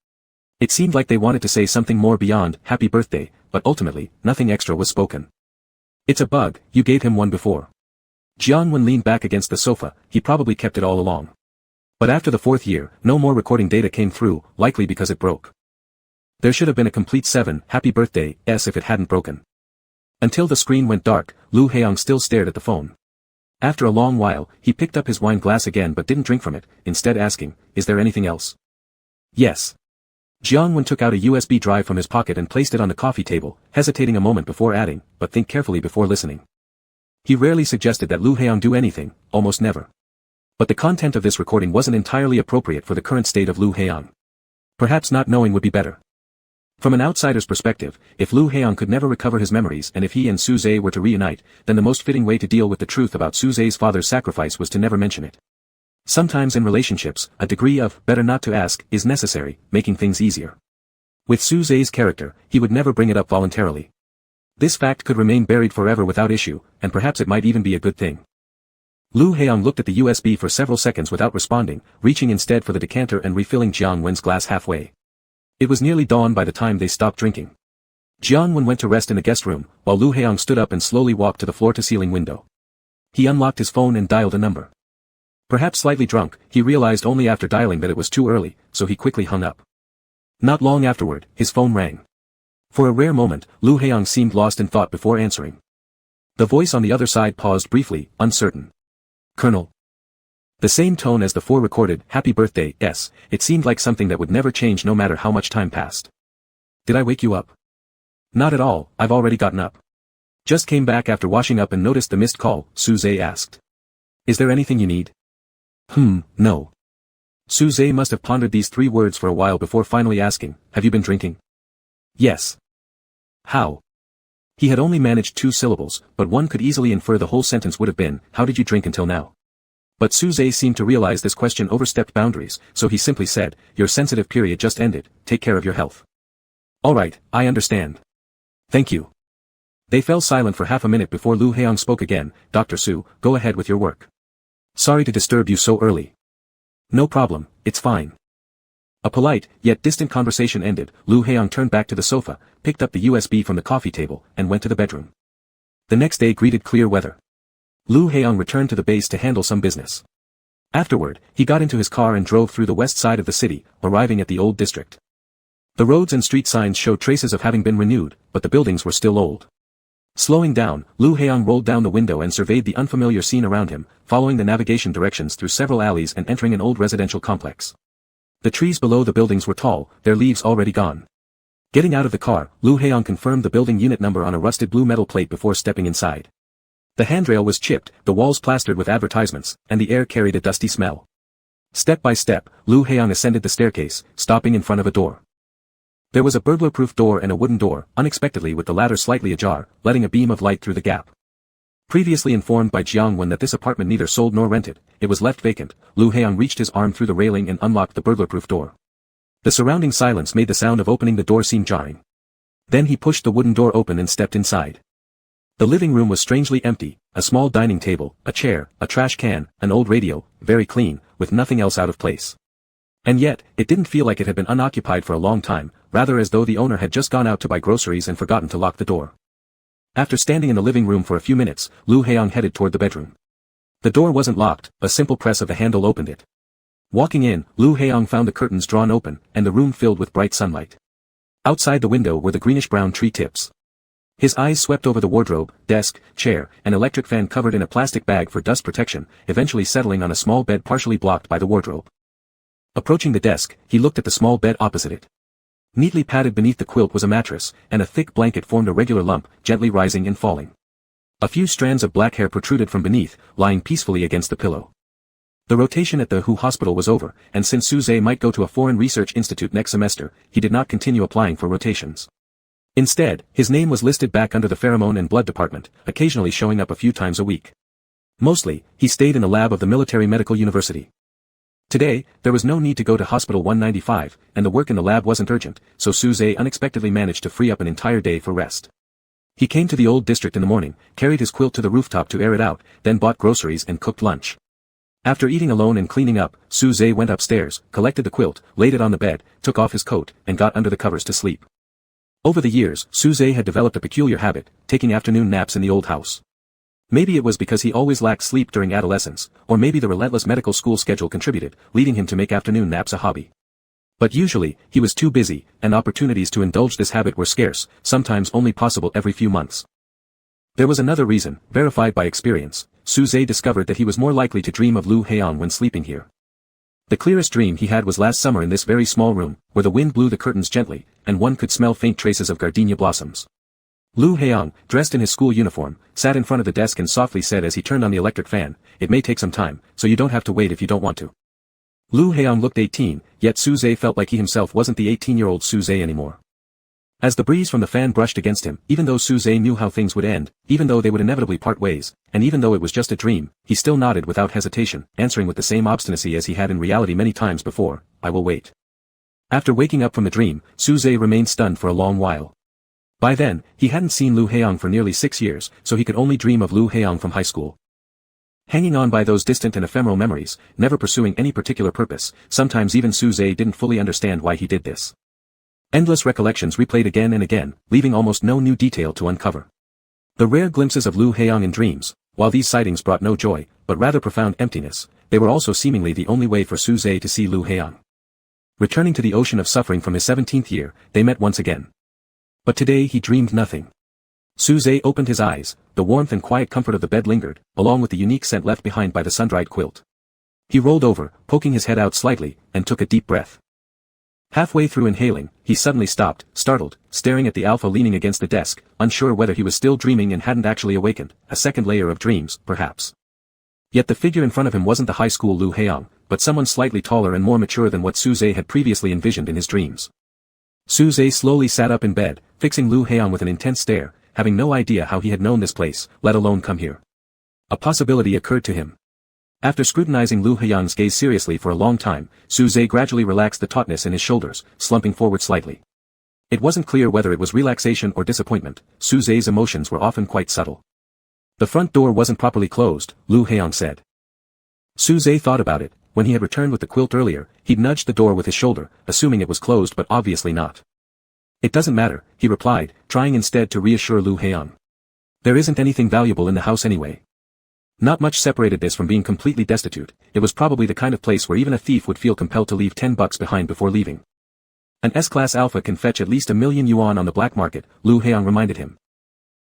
[SPEAKER 1] It seemed like they wanted to say something more beyond happy birthday, but ultimately, nothing extra was spoken. It's a bug, you gave him one before. Jiangwen leaned back against the sofa. He probably kept it all along. But after the 4th year, no more recording data came through, likely because it broke. There should have been a complete 7 happy birthdays if it hadn't broken. Until the screen went dark, Lu Heiyang still stared at the phone. After a long while, he picked up his wine glass again but didn't drink from it, instead asking, is there anything else? Yes. Jiangwen took out a USB drive from his pocket and placed it on the coffee table, hesitating a moment before adding, but think carefully before listening. He rarely suggested that Lu Heiyang do anything, almost never. But the content of this recording wasn't entirely appropriate for the current state of Lu Heiyang. Perhaps not knowing would be better. From an outsider's perspective, if Lu Heiyang could never recover his memories and if he and Suze were to reunite, then the most fitting way to deal with the truth about Suze's father's sacrifice was to never mention it. Sometimes in relationships, a degree of better not to ask is necessary, making things easier. With Suze's character, he would never bring it up voluntarily. This fact could remain buried forever without issue, and perhaps it might even be a good thing. Lu Heiyang looked at the USB for several seconds without responding, reaching instead for the decanter and refilling Jiangwen's glass halfway. It was nearly dawn by the time they stopped drinking. Jiangwen went to rest in the guest room, while Lu Heiyang stood up and slowly walked to the floor-to-ceiling window. He unlocked his phone and dialed a number. Perhaps slightly drunk, he realized only after dialing that it was too early, so he quickly hung up. Not long afterward, his phone rang. For a rare moment, Lu Heiyang seemed lost in thought before answering. The voice on the other side paused briefly, uncertain. Colonel. The same tone as the 4 recorded happy birthdays. It seemed like something that would never change no matter how much time passed. Did I wake you up? Not at all, I've already gotten up. Just came back after washing up and noticed the missed call, Suze asked. Is there anything you need? No. Suze must have pondered these 3 words for a while before finally asking, have you been drinking? Yes. How? He had only managed 2 syllables, but one could easily infer the whole sentence would have been, how did you drink until now? But Suze seemed to realize this question overstepped boundaries, so he simply said, your sensitive period just ended, take care of your health. All right, I understand. Thank you. They fell silent for half a minute before Lu Heiyang spoke again, Dr. Su, go ahead with your work. Sorry to disturb you so early. No problem, it's fine. A polite, yet distant conversation ended. Lu Heiyang turned back to the sofa, picked up the USB from the coffee table, and went to the bedroom. The next day greeted clear weather. Lu Heiyang returned to the base to handle some business. Afterward, he got into his car and drove through the west side of the city, arriving at the old district. The roads and street signs showed traces of having been renewed, but the buildings were still old. Slowing down, Lu Heiyang rolled down the window and surveyed the unfamiliar scene around him, following the navigation directions through several alleys and entering an old residential complex. The trees below the buildings were tall, their leaves already gone. Getting out of the car, Lu Heiyang confirmed the building unit number on a rusted blue metal plate before stepping inside. The handrail was chipped, the walls plastered with advertisements, and the air carried a dusty smell. Step by step, Lu Heiyang ascended the staircase, stopping in front of a door. There was a burglar-proof door and a wooden door, unexpectedly with the latter slightly ajar, letting a beam of light through the gap. Previously informed by Jiang that this apartment neither sold nor rented, it was left vacant, Lu Heiyang reached his arm through the railing and unlocked the burglar-proof door. The surrounding silence made the sound of opening the door seem jarring. Then he pushed the wooden door open and stepped inside. The living room was strangely empty, a small dining table, a chair, a trash can, an old radio, very clean, with nothing else out of place. And yet, it didn't feel like it had been unoccupied for a long time, rather as though the owner had just gone out to buy groceries and forgotten to lock the door. After standing in the living room for a few minutes, Lu Heiyang headed toward the bedroom. The door wasn't locked, a simple press of the handle opened it. Walking in, Lu Heiyang found the curtains drawn open, and the room filled with bright sunlight. Outside the window were the greenish-brown tree tips. His eyes swept over the wardrobe, desk, chair, and electric fan covered in a plastic bag for dust protection, eventually settling on a small bed partially blocked by the wardrobe. Approaching the desk, he looked at the small bed opposite it. Neatly padded beneath the quilt was a mattress, and a thick blanket formed a regular lump, gently rising and falling. A few strands of black hair protruded from beneath, lying peacefully against the pillow. The rotation at the WHO hospital was over, and since Suze might go to a foreign research institute next semester, he did not continue applying for rotations. Instead, his name was listed back under the pheromone and blood department, occasionally showing up a few times a week. Mostly, he stayed in the lab of the Military Medical University. Today, there was no need to go to Hospital 195, and the work in the lab wasn't urgent, so Suze unexpectedly managed to free up an entire day for rest. He came to the old district in the morning, carried his quilt to the rooftop to air it out, then bought groceries and cooked lunch. After eating alone and cleaning up, Suze went upstairs, collected the quilt, laid it on the bed, took off his coat, and got under the covers to sleep. Over the years, Suze had developed a peculiar habit, taking afternoon naps in the old house. Maybe it was because he always lacked sleep during adolescence, or maybe the relentless medical school schedule contributed, leading him to make afternoon naps a hobby. But usually, he was too busy, and opportunities to indulge this habit were scarce, sometimes only possible every few months. There was another reason, verified by experience. Suze discovered that he was more likely to dream of Lu Heiyang when sleeping here. The clearest dream he had was last summer in this very small room, where the wind blew the curtains gently, and one could smell faint traces of gardenia blossoms. Lu Heiyang, dressed in his school uniform, sat in front of the desk and softly said as he turned on the electric fan, "It may take some time, so you don't have to wait if you don't want to." Lu Heiyang looked 18, yet Suze felt like he himself wasn't the 18-year-old Suze anymore. As the breeze from the fan brushed against him, even though Suze knew how things would end, even though they would inevitably part ways, and even though it was just a dream, he still nodded without hesitation, answering with the same obstinacy as he had in reality many times before, "I will wait." After waking up from the dream, Suze remained stunned for a long while. By then, he hadn't seen Lu Heiyang for nearly 6 years, so he could only dream of Lu Heiyang from high school. Hanging on by those distant and ephemeral memories, never pursuing any particular purpose, sometimes even Suze didn't fully understand why he did this. Endless recollections replayed again and again, leaving almost no new detail to uncover. The rare glimpses of Lu Heiyang in dreams, while these sightings brought no joy, but rather profound emptiness, they were also seemingly the only way for Suze to see Lu Heiyang. Returning to the ocean of suffering from his 17th year, they met once again. But today he dreamed nothing. Suze opened his eyes, the warmth and quiet comfort of the bed lingered, along with the unique scent left behind by the sun-dried quilt. He rolled over, poking his head out slightly, and took a deep breath. Halfway through inhaling, he suddenly stopped, startled, staring at the alpha leaning against the desk, unsure whether he was still dreaming and hadn't actually awakened, a second layer of dreams, perhaps. Yet the figure in front of him wasn't the high school Lu Heiyang, but someone slightly taller and more mature than what Suze had previously envisioned in his dreams. Suze slowly sat up in bed, fixing Lu Heiyang with an intense stare, having no idea how he had known this place, let alone come here. A possibility occurred to him. After scrutinizing Lu Heiyang's gaze seriously for a long time, Suze gradually relaxed the tautness in his shoulders, slumping forward slightly. It wasn't clear whether it was relaxation or disappointment. Suze's emotions were often quite subtle. "The front door wasn't properly closed," Lu Heiyang said. Suze thought about it. When he had returned with the quilt earlier, he'd nudged the door with his shoulder, assuming it was closed but obviously not. "It doesn't matter," he replied, trying instead to reassure Lu Heiyang. "There isn't anything valuable in the house anyway." Not much separated this from being completely destitute. It was probably the kind of place where even a thief would feel compelled to leave $10 behind before leaving. "An S-Class Alpha can fetch at least 1,000,000 yuan on the black market," Lu Heiyang reminded him.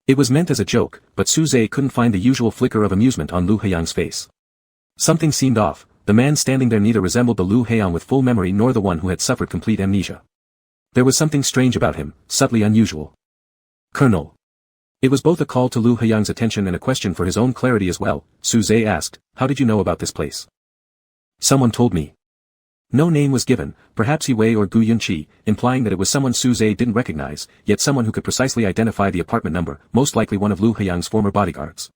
[SPEAKER 1] It was meant as a joke, but Suze couldn't find the usual flicker of amusement on Lu Heiyang's face. Something seemed off. The man standing there neither resembled the Lu Heiyang with full memory nor the one who had suffered complete amnesia. There was something strange about him, subtly unusual. "Colonel." It was both a call to Lu Heiyang's attention and a question for his own clarity as well. Suze asked, "How did you know about this place?" "Someone told me." No name was given, perhaps Yue or Gu Yunqi, implying that it was someone Suze didn't recognize, yet someone who could precisely identify the apartment number, most likely one of Lu Heiyang's former bodyguards.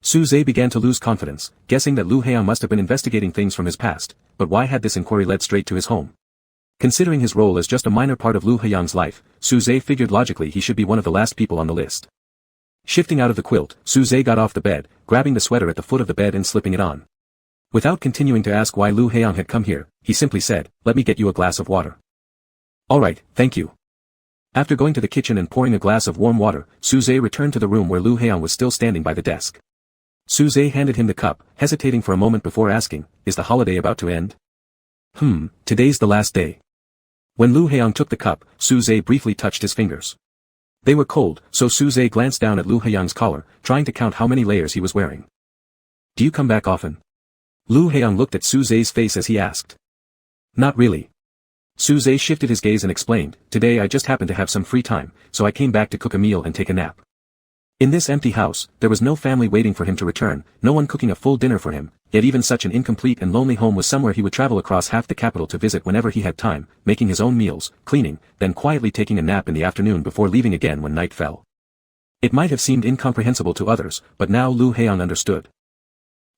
[SPEAKER 1] Su Zhe began to lose confidence, guessing that Lu Heiyang must have been investigating things from his past, but why had this inquiry led straight to his home? Considering his role as just a minor part of Lu Heiyang's life, Su Zhe figured logically he should be one of the last people on the list. Shifting out of the quilt, Su Zhe got off the bed, grabbing the sweater at the foot of the bed and slipping it on. Without continuing to ask why Lu Heiyang had come here, he simply said, "Let me get you a glass of water." "Alright, thank you." After going to the kitchen and pouring a glass of warm water, Su Zhe returned to the room where Lu Heiyang was still standing by the desk. Su Zhe handed him the cup, hesitating for a moment before asking, "Is the holiday about to end?" Today's the last day." When Lu Heiyang took the cup, Su Zhe briefly touched his fingers. They were cold, so Su Zhe glanced down at Lu Heiyang's collar, trying to count how many layers he was wearing. "Do you come back often?" Lu Heiyang looked at Su Zhe's face as he asked. "Not really." Su Zhe shifted his gaze and explained, "Today I just happened to have some free time, so I came back to cook a meal and take a nap." In this empty house, there was no family waiting for him to return, no one cooking a full dinner for him, yet even such an incomplete and lonely home was somewhere he would travel across half the capital to visit whenever he had time, making his own meals, cleaning, then quietly taking a nap in the afternoon before leaving again when night fell. It might have seemed incomprehensible to others, but now Lu Heiyang understood.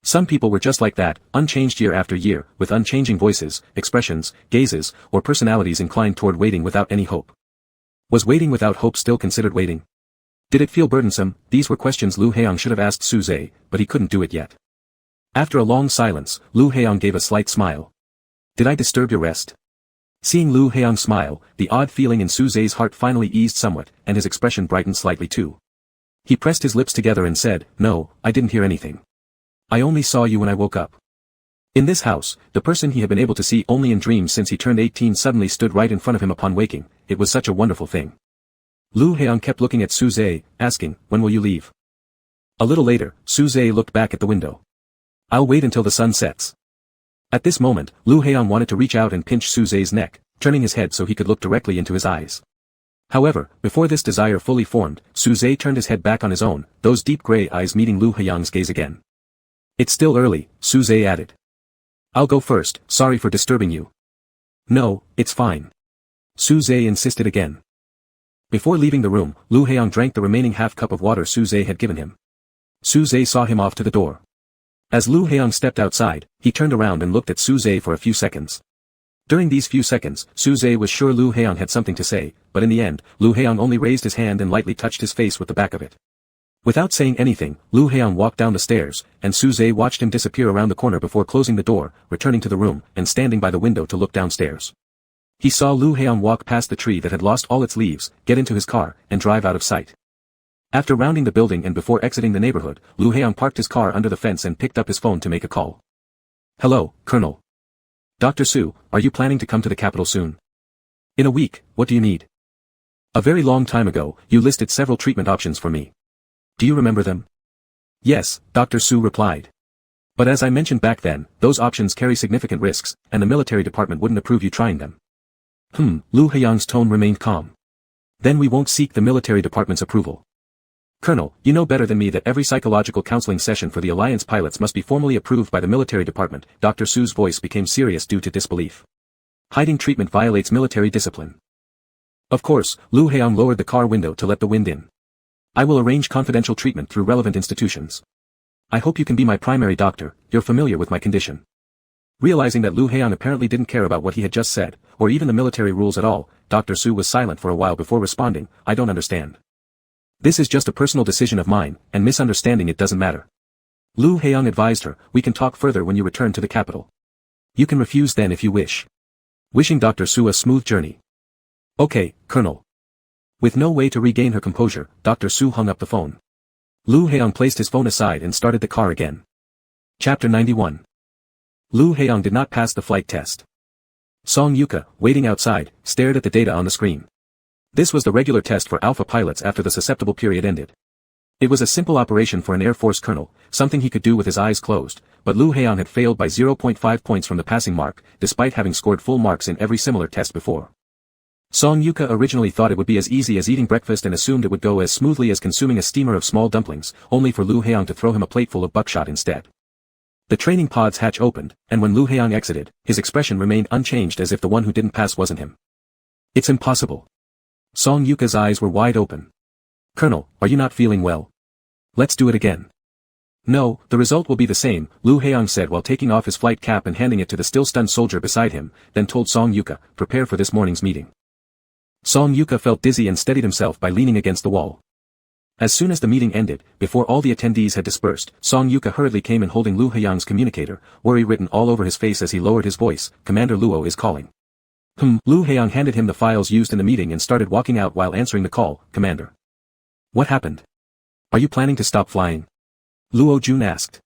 [SPEAKER 1] Some people were just like that, unchanged year after year, with unchanging voices, expressions, gazes, or personalities inclined toward waiting without any hope. Was waiting without hope still considered waiting? Did it feel burdensome? These were questions Lu Heiyang should have asked Su Zhe, but he couldn't do it yet. After a long silence, Lu Heiyang gave a slight smile. "Did I disturb your rest?" Seeing Lu Heiyang smile, the odd feeling in Su Zhe's heart finally eased somewhat, and his expression brightened slightly too. He pressed his lips together and said, "No, I didn't hear anything. I only saw you when I woke up." In this house, the person he had been able to see only in dreams since he turned 18 suddenly stood right in front of him upon waking. It was such a wonderful thing. Lu Heiyang kept looking at Su Zhe, asking, "When will you leave?" A little later, Su Zhe looked back at the window. "I'll wait until the sun sets." At this moment, Lu Heiyang wanted to reach out and pinch Su Zhe's neck, turning his head so he could look directly into his eyes. However, before this desire fully formed, Su Zhe turned his head back on his own, those deep gray eyes meeting Lu Heiyang's gaze again. "It's still early," Su Zhe added. "I'll go first, sorry for disturbing you." "No, it's fine." Su Zhe insisted again. Before leaving the room, Lu Heiyang drank the remaining half cup of water Su Zhe had given him. Su Zhe saw him off to the door. As Lu Heiyang stepped outside, he turned around and looked at Su Zhe for a few seconds. During these few seconds, Su Zhe was sure Lu Heiyang had something to say, but in the end, Lu Heiyang only raised his hand and lightly touched his face with the back of it. Without saying anything, Lu Heiyang walked down the stairs, and Su Zhe watched him disappear around the corner before closing the door, returning to the room, and standing by the window to look downstairs. He saw Lu Heiyang walk past the tree that had lost all its leaves, get into his car, and drive out of sight. After rounding the building and before exiting the neighborhood, Lu Heiyang parked his car under the fence and picked up his phone to make a call. "Hello, Colonel. Dr. Su, are you planning to come to the capital soon?" "In a week, what do you need?" "A very long time ago, you listed several treatment options for me. Do you remember them?" "Yes," Dr. Su replied. "But as I mentioned back then, those options carry significant risks, and the military department wouldn't approve you trying them." Lu Heiyang's tone remained calm. "Then we won't seek the military department's approval." "Colonel, you know better than me that every psychological counseling session for the Alliance pilots must be formally approved by the military department." Dr. Su's voice became serious due to disbelief. "Hiding treatment violates military discipline." Of course, Lu Heiyang lowered the car window to let the wind in. "I will arrange confidential treatment through relevant institutions. I hope you can be my primary doctor, you're familiar with my condition." Realizing that Lu Heiyang apparently didn't care about what he had just said, or even the military rules at all, Dr. Su was silent for a while before responding, "I don't understand. This is just a personal decision of mine, and misunderstanding it doesn't matter." Lu Heiyang advised her, "We can talk further when you return to the capital. You can refuse then if you wish." Wishing Dr. Su a smooth journey. "Okay, Colonel." With no way to regain her composure, Dr. Su hung up the phone. Lu Heiyang placed his phone aside and started the car again. Chapter 91. Lu Heiyang did not pass the flight test. Song Yuka, waiting outside, stared at the data on the screen. This was the regular test for Alpha pilots after the susceptible period ended. It was a simple operation for an Air Force colonel, something he could do with his eyes closed, but Lu Heiyang had failed by 0.5 points from the passing mark, despite having scored full marks in every similar test before. Song Yuka originally thought it would be as easy as eating breakfast and assumed it would go as smoothly as consuming a steamer of small dumplings, only for Lu Heiyang to throw him a plateful of buckshot instead. The training pod's hatch opened, and when Lu Heiyang exited, his expression remained unchanged as if the one who didn't pass wasn't him. "It's impossible." Song Yuka's eyes were wide open. "Colonel, are you not feeling well? Let's do it again." No, the result will be the same, Lu Heong said while taking off his flight cap and handing it to the still stunned soldier beside him, then told Song Yuka, prepare for this morning's meeting. Song Yuka felt dizzy and steadied himself by leaning against the wall. As soon as the meeting ended, before all the attendees had dispersed, Song Yuka hurriedly came in holding Lu Heong's communicator, worry written all over his face as he lowered his voice, Commander Luo is calling. Lu Heong handed him the files used in the meeting and started walking out while answering the call, Commander. What happened? Are you planning to stop flying? Luo Jun asked.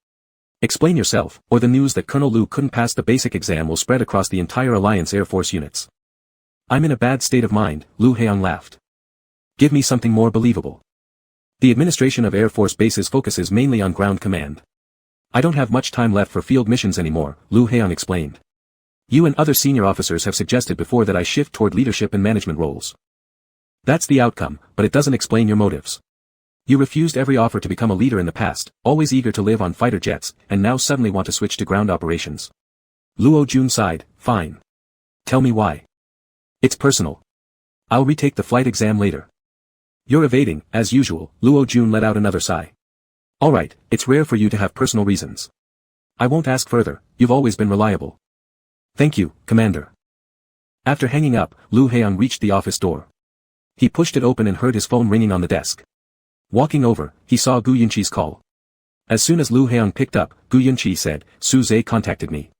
[SPEAKER 1] Explain yourself, or the news that Colonel Lu couldn't pass the basic exam will spread across the entire Alliance Air Force units. I'm in a bad state of mind, Lu Heong laughed. Give me something more believable. The administration of Air Force bases focuses mainly on ground command. I don't have much time left for field missions anymore, Lu Heong explained. You and other senior officers have suggested before that I shift toward leadership and management roles. That's the outcome, but it doesn't explain your motives. You refused every offer to become a leader in the past, always eager to live on fighter jets, and now suddenly want to switch to ground operations. Luo Jun sighed, fine. Tell me why. It's personal. I'll retake the flight exam later. You're evading, as usual, Luo Jun let out another sigh. Alright, it's rare for you to have personal reasons. I won't ask further, you've always been reliable. Thank you, Commander. After hanging up, Lu Heong reached the office door. He pushed it open and heard his phone ringing on the desk. Walking over, he saw Gu Yunqi's call. As soon as Lu Heong picked up, Gu Yunqi said, Su Zhe contacted me.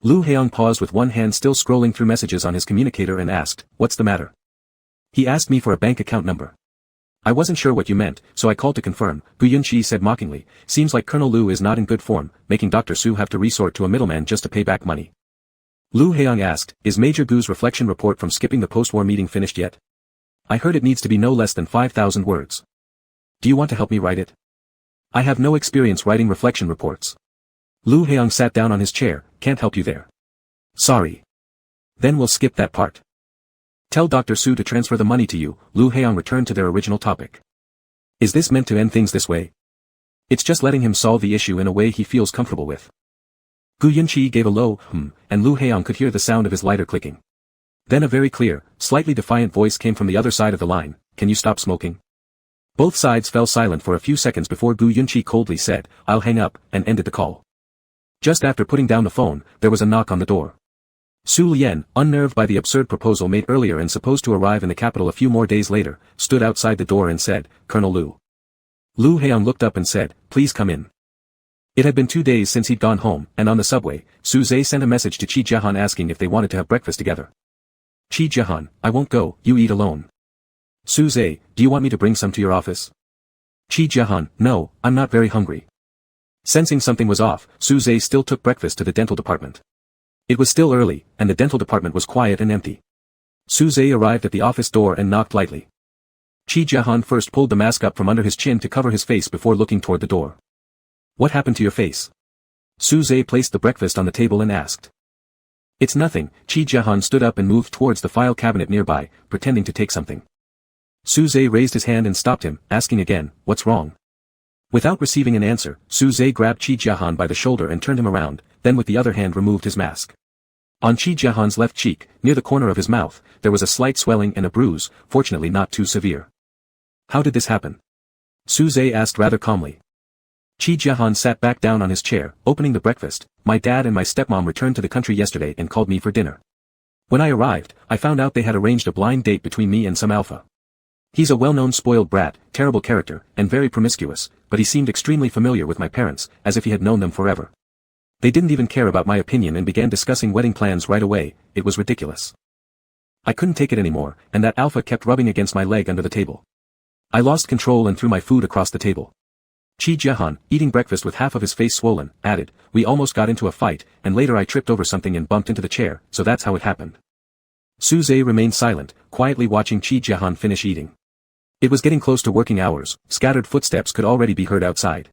[SPEAKER 1] Lu Heong paused with one hand still scrolling through messages on his communicator and asked, what's the matter? He asked me for a bank account number. I wasn't sure what you meant, so I called to confirm, Gu Yunqi said mockingly, seems like Colonel Lu is not in good form, making Dr. Su have to resort to a middleman just to pay back money. Lu Heong asked, is Major Gu's reflection report from skipping the post-war meeting finished yet? I heard it needs to be no less than 5,000 words. Do you want to help me write it? I have no experience writing reflection reports. Lu Heong sat down on his chair, can't help you there. Sorry. Then we'll skip that part. Tell Dr. Su to transfer the money to you, Lu Heong returned to their original topic. Is this meant to end things this way? It's just letting him solve the issue in a way he feels comfortable with. Gu Yunqi gave a low, and Lu Heong could hear the sound of his lighter clicking. Then a very clear, slightly defiant voice came from the other side of the line, can you stop smoking? Both sides fell silent for a few seconds before Gu Yunqi coldly said, I'll hang up, and ended the call. Just after putting down the phone, there was a knock on the door. Su Lian, unnerved by the absurd proposal made earlier and supposed to arrive in the capital a few more days later, stood outside the door and said, Colonel Lu. Lu Heong looked up and said, please come in. It had been 2 days since he'd gone home, and on the subway, Su Zhe sent a message to Qi Jiahan asking if they wanted to have breakfast together. Qi Jiahan, I won't go, you eat alone. Su Zhe, do you want me to bring some to your office? Qi Jiahan, no, I'm not very hungry. Sensing something was off, Su Zhe still took breakfast to the dental department. It was still early, and the dental department was quiet and empty. Su Zhe arrived at the office door and knocked lightly. Qi Jiahan first pulled the mask up from under his chin to cover his face before looking toward the door. What happened to your face? Su Zhe placed the breakfast on the table and asked. It's nothing, Qi Jiahan stood up and moved towards the file cabinet nearby, pretending to take something. Su Zhe raised his hand and stopped him, asking again, what's wrong? Without receiving an answer, Su Zhe grabbed Qi Jiahan by the shoulder and turned him around, then with the other hand removed his mask. On Qi Jiahan's left cheek, near the corner of his mouth, there was a slight swelling and a bruise, fortunately not too severe. How did this happen? Su Zhe asked rather calmly. Qi Jiahan sat back down on his chair, opening the breakfast. My dad and my stepmom returned to the country yesterday and called me for dinner. When I arrived, I found out they had arranged a blind date between me and some alpha. He's a well-known spoiled brat, terrible character, and very promiscuous, but he seemed extremely familiar with my parents, as if he had known them forever. They didn't even care about my opinion and began discussing wedding plans right away. It was ridiculous. I couldn't take it anymore, and that alpha kept rubbing against my leg under the table. I lost control and threw my food across the table. Qi Jiahan, eating breakfast with half of his face swollen, added, we almost got into a fight, and later I tripped over something and bumped into the chair, so that's how it happened. Su Zhe remained silent, quietly watching Qi Jiahan finish eating. It was getting close to working hours, scattered footsteps could already be heard outside.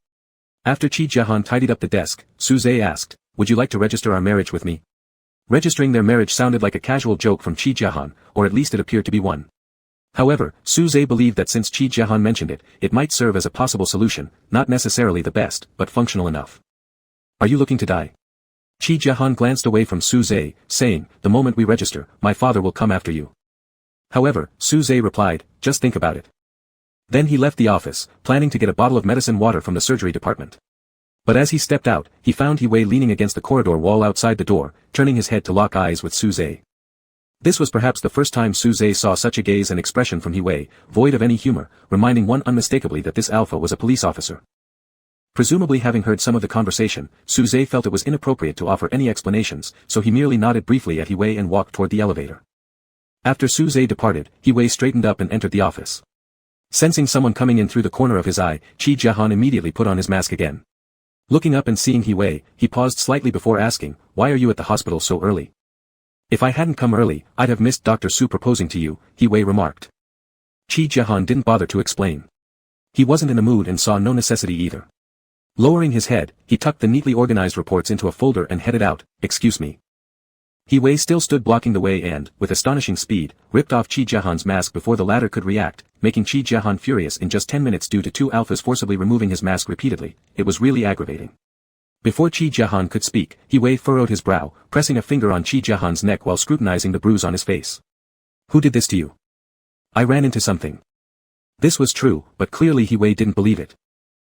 [SPEAKER 1] After Qi Jiahan tidied up the desk, Su Zhe asked, would you like to register our marriage with me? Registering their marriage sounded like a casual joke from Qi Jiahan, or at least it appeared to be one. However, Su Zhe believed that since Qi Jiahan mentioned it, it might serve as a possible solution, not necessarily the best, but functional enough. Are you looking to die? Qi Jiahan glanced away from Su Zhe, saying, the moment we register, my father will come after you. However, Su Zhe replied, just think about it. Then he left the office, planning to get a bottle of medicine water from the surgery department. But as he stepped out, he found He Wei leaning against the corridor wall outside the door, turning his head to lock eyes with Su Zhe. This was perhaps the first time Su Zhe saw such a gaze and expression from He Wei, void of any humor, reminding one unmistakably that this alpha was a police officer. Presumably having heard some of the conversation, Su Zhe felt it was inappropriate to offer any explanations, so he merely nodded briefly at He Wei and walked toward the elevator. After Su Zhe departed, He Wei straightened up and entered the office. Sensing someone coming in through the corner of his eye, Qi Jiahan immediately put on his mask again. Looking up and seeing He Wei, he paused slightly before asking, "Why are you at the hospital so early?" "If I hadn't come early, I'd have missed Dr. Su proposing to you," He Wei remarked. Qi Jiahan didn't bother to explain. He wasn't in the mood and saw no necessity either. Lowering his head, he tucked the neatly organized reports into a folder and headed out. "Excuse me." He Wei still stood blocking the way and, with astonishing speed, ripped off Qi Jiahan's mask before the latter could react, making Qi Jiahan furious in just 10 minutes due to two alphas forcibly removing his mask repeatedly. It was really aggravating. Before Qi Jiahan could speak, He Wei furrowed his brow, pressing a finger on Qi Jiahan's neck while scrutinizing the bruise on his face. "Who did this to you?" "I ran into something." This was true, but clearly He Wei didn't believe it.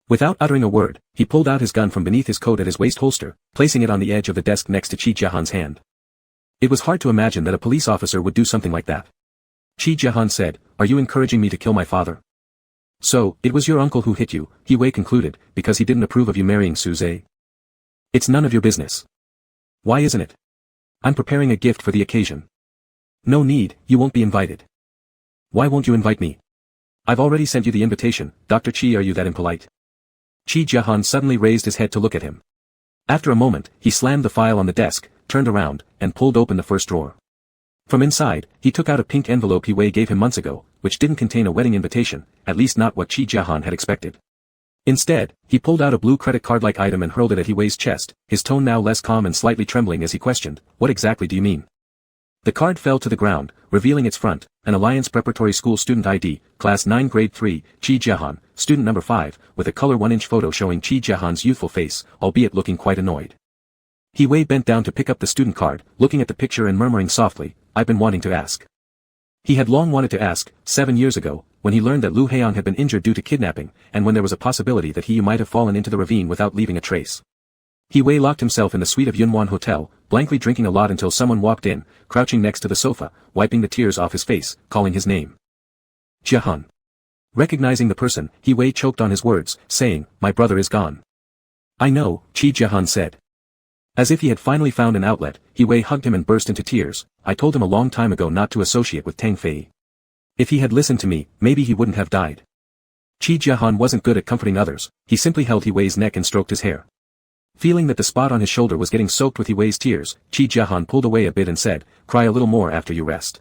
[SPEAKER 1] Without uttering a word, he pulled out his gun from beneath his coat at his waist holster, placing it on the edge of the desk next to Qi Jiahan's hand. It was hard to imagine that a police officer would do something like that. Qi Jiahan said, "Are you encouraging me to kill my father?" "So, it was your uncle who hit you," He Wei concluded, "because he didn't approve of you marrying Su Zhe?" "It's none of your business." "Why isn't it?" "I'm preparing a gift for the occasion." "No need, you won't be invited." "Why won't you invite me?" "I've already sent you the invitation, Dr. Qi. Are you that impolite?" Qi Jiahan suddenly raised his head to look at him. After a moment, he slammed the file on the desk, turned around, and pulled open the first drawer. From inside, he took out a pink envelope He Wei gave him months ago, which didn't contain a wedding invitation, at least not what Qi Jiahan had expected. Instead, he pulled out a blue credit card-like item and hurled it at He Wei's chest, his tone now less calm and slightly trembling as he questioned, "What exactly do you mean?" The card fell to the ground, revealing its front, an Alliance Preparatory School student ID, Class 9 Grade 3, Qi Jiahan, student number 5, with a color 1-inch photo showing Qi Jiahan's youthful face, albeit looking quite annoyed. He Wei bent down to pick up the student card, looking at the picture and murmuring softly, "I've been wanting to ask." He had long wanted to ask, 7 years ago, when he learned that Lu Heiyang had been injured due to kidnapping, and when there was a possibility that he might have fallen into the ravine without leaving a trace. He Wei locked himself in the suite of Yunwan Hotel, blankly drinking a lot until someone walked in, crouching next to the sofa, wiping the tears off his face, calling his name. "Jiahan." Recognizing the person, He Wei choked on his words, saying, "My brother is gone." "I know," Qi Jiahan said. As if he had finally found an outlet, He Wei hugged him and burst into tears. "I told him a long time ago not to associate with Tang Fei. If he had listened to me, maybe he wouldn't have died." Qi Jiahan wasn't good at comforting others, he simply held He Wei's neck and stroked his hair. Feeling that the spot on his shoulder was getting soaked with He Wei's tears, Qi Jiahan pulled away a bit and said, "Cry a little more after you rest."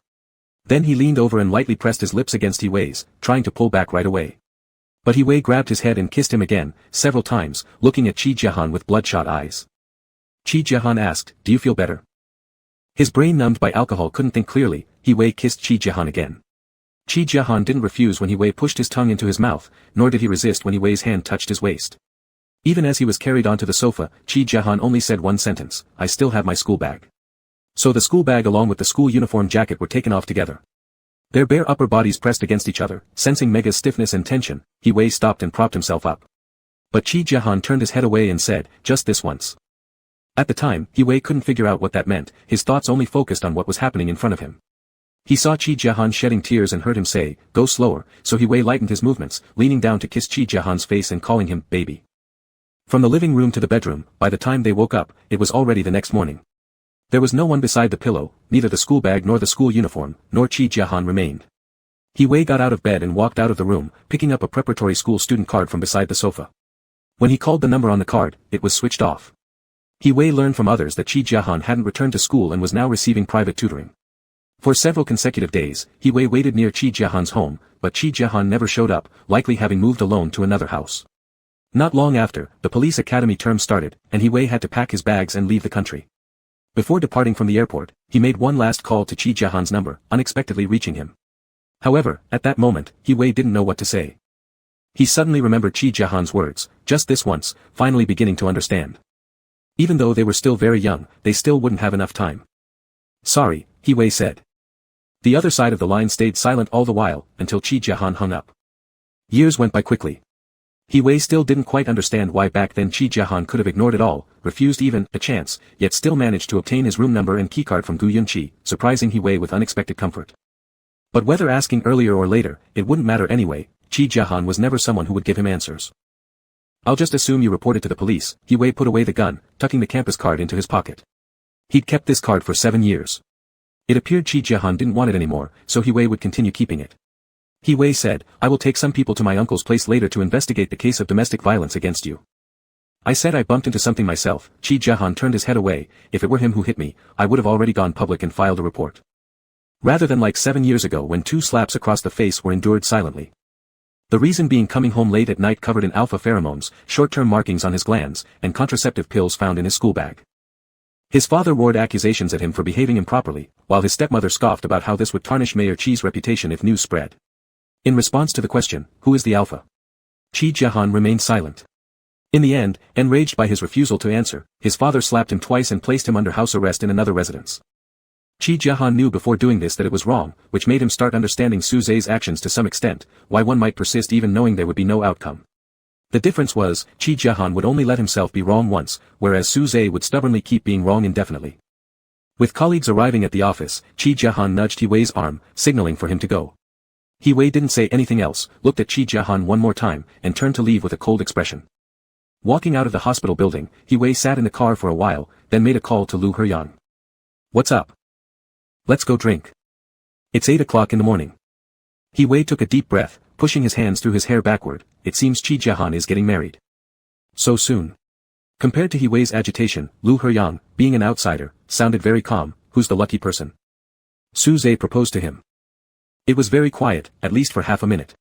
[SPEAKER 1] Then he leaned over and lightly pressed his lips against He Wei's, trying to pull back right away. But He Wei grabbed his head and kissed him again, several times, looking at Qi Jiahan with bloodshot eyes. Qi Jiahan asked, "Do you feel better?" His brain numbed by alcohol couldn't think clearly. He Wei kissed Qi Jiahan again. Qi Jiahan didn't refuse when He Wei pushed his tongue into his mouth, nor did he resist when He Wei's hand touched his waist. Even as he was carried onto the sofa, Qi Jiahan only said one sentence, "I still have my school bag." So the school bag along with the school uniform jacket were taken off together. Their bare upper bodies pressed against each other, sensing Mega's stiffness and tension, He Wei stopped and propped himself up. But Qi Jiahan turned his head away and said, "Just this once." At the time, He Wei couldn't figure out what that meant, his thoughts only focused on what was happening in front of him. He saw Qi Jiahan shedding tears and heard him say, "Go slower," so He Wei lightened his movements, leaning down to kiss Qi Jiahan's face and calling him, "baby." From the living room to the bedroom, by the time they woke up, it was already the next morning. There was no one beside the pillow, neither the school bag nor the school uniform, nor Qi Jiahan remained. He Wei got out of bed and walked out of the room, picking up a preparatory school student card from beside the sofa. When he called the number on the card, it was switched off. He Wei learned from others that Qi Jiahan hadn't returned to school and was now receiving private tutoring. For several consecutive days, He Wei waited near Qi Jiahan's home, but Qi Jiahan never showed up, likely having moved alone to another house. Not long after, the police academy term started, and He Wei had to pack his bags and leave the country. Before departing from the airport, he made one last call to Qi Jiahan's number, unexpectedly reaching him. However, at that moment, He Wei didn't know what to say. He suddenly remembered Qi Jiahan's words, "Just this once," finally beginning to understand. Even though they were still very young, they still wouldn't have enough time. "Sorry," He Wei said. The other side of the line stayed silent all the while, until Qi Jiahan hung up. Years went by quickly. He Wei still didn't quite understand why back then Qi Jiahan could have ignored it all, refused even a chance, yet still managed to obtain his room number and keycard from Gu Yunqi, surprising He Wei with unexpected comfort. But whether asking earlier or later, it wouldn't matter anyway. Qi Jiahan was never someone who would give him answers. I'll just assume you reported to the police. He Wei put away the gun, tucking the campus card into his pocket. He'd kept this card for 7 years. It appeared Qi Jiahan didn't want it anymore, so He Wei would continue keeping it. He Wei said, I will take some people to my uncle's place later to investigate the case of domestic violence against you. I said I bumped into something myself. Qi Jiahan turned his head away. If it were him who hit me, I would have already gone public and filed a report. Rather than like 7 years ago when 2 slaps across the face were endured silently. The reason being coming home late at night covered in alpha pheromones, short-term markings on his glands, and contraceptive pills found in his school bag. His father roared accusations at him for behaving improperly, while his stepmother scoffed about how this would tarnish Mayor Qi's reputation if news spread. In response to the question, who is the alpha? Qi Jiahan remained silent. In the end, enraged by his refusal to answer, his father slapped him twice and placed him under house arrest in another residence. Qi Jiahan knew before doing this that it was wrong, which made him start understanding Su Zhe's actions to some extent, why one might persist even knowing there would be no outcome. The difference was, Qi Jiahan would only let himself be wrong once, whereas Su Zhe would stubbornly keep being wrong indefinitely. With colleagues arriving at the office, Qi Jiahan nudged He Wei's arm, signaling for him to go. He Wei didn't say anything else, looked at Qi Jiahan one more time, and turned to leave with a cold expression. Walking out of the hospital building, He Wei sat in the car for a while, then made a call to Lu Heyang. What's up? Let's go drink. It's 8 o'clock in the morning. He Wei took a deep breath, pushing his hands through his hair backward. It seems Qi Jiahan is getting married. So soon. Compared to He Wei's agitation, Lu Heyang, being an outsider, sounded very calm. Who's the lucky person? Su Zhe proposed to him. It was very quiet, at least for half a minute.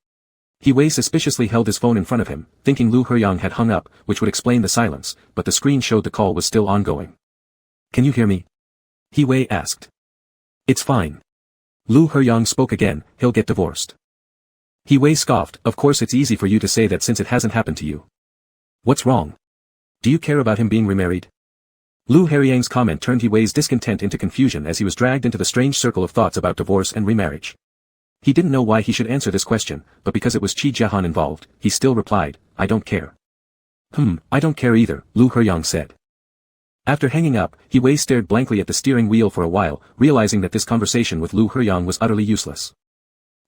[SPEAKER 1] He Wei suspiciously held his phone in front of him, thinking Lu Heyang had hung up, which would explain the silence, but the screen showed the call was still ongoing. Can you hear me? He Wei asked. It's fine. Lu Heyang spoke again, he'll get divorced. He Wei scoffed, of course it's easy for you to say that since it hasn't happened to you. What's wrong? Do you care about him being remarried? Lu Heyang's comment turned He Wei's discontent into confusion as he was dragged into the strange circle of thoughts about divorce and remarriage. He didn't know why he should answer this question, but because it was Qi Jiahan involved, he still replied, I don't care. I don't care either, Lu Heyang said. After hanging up, He Wei stared blankly at the steering wheel for a while, realizing that this conversation with Lu Heyang was utterly useless.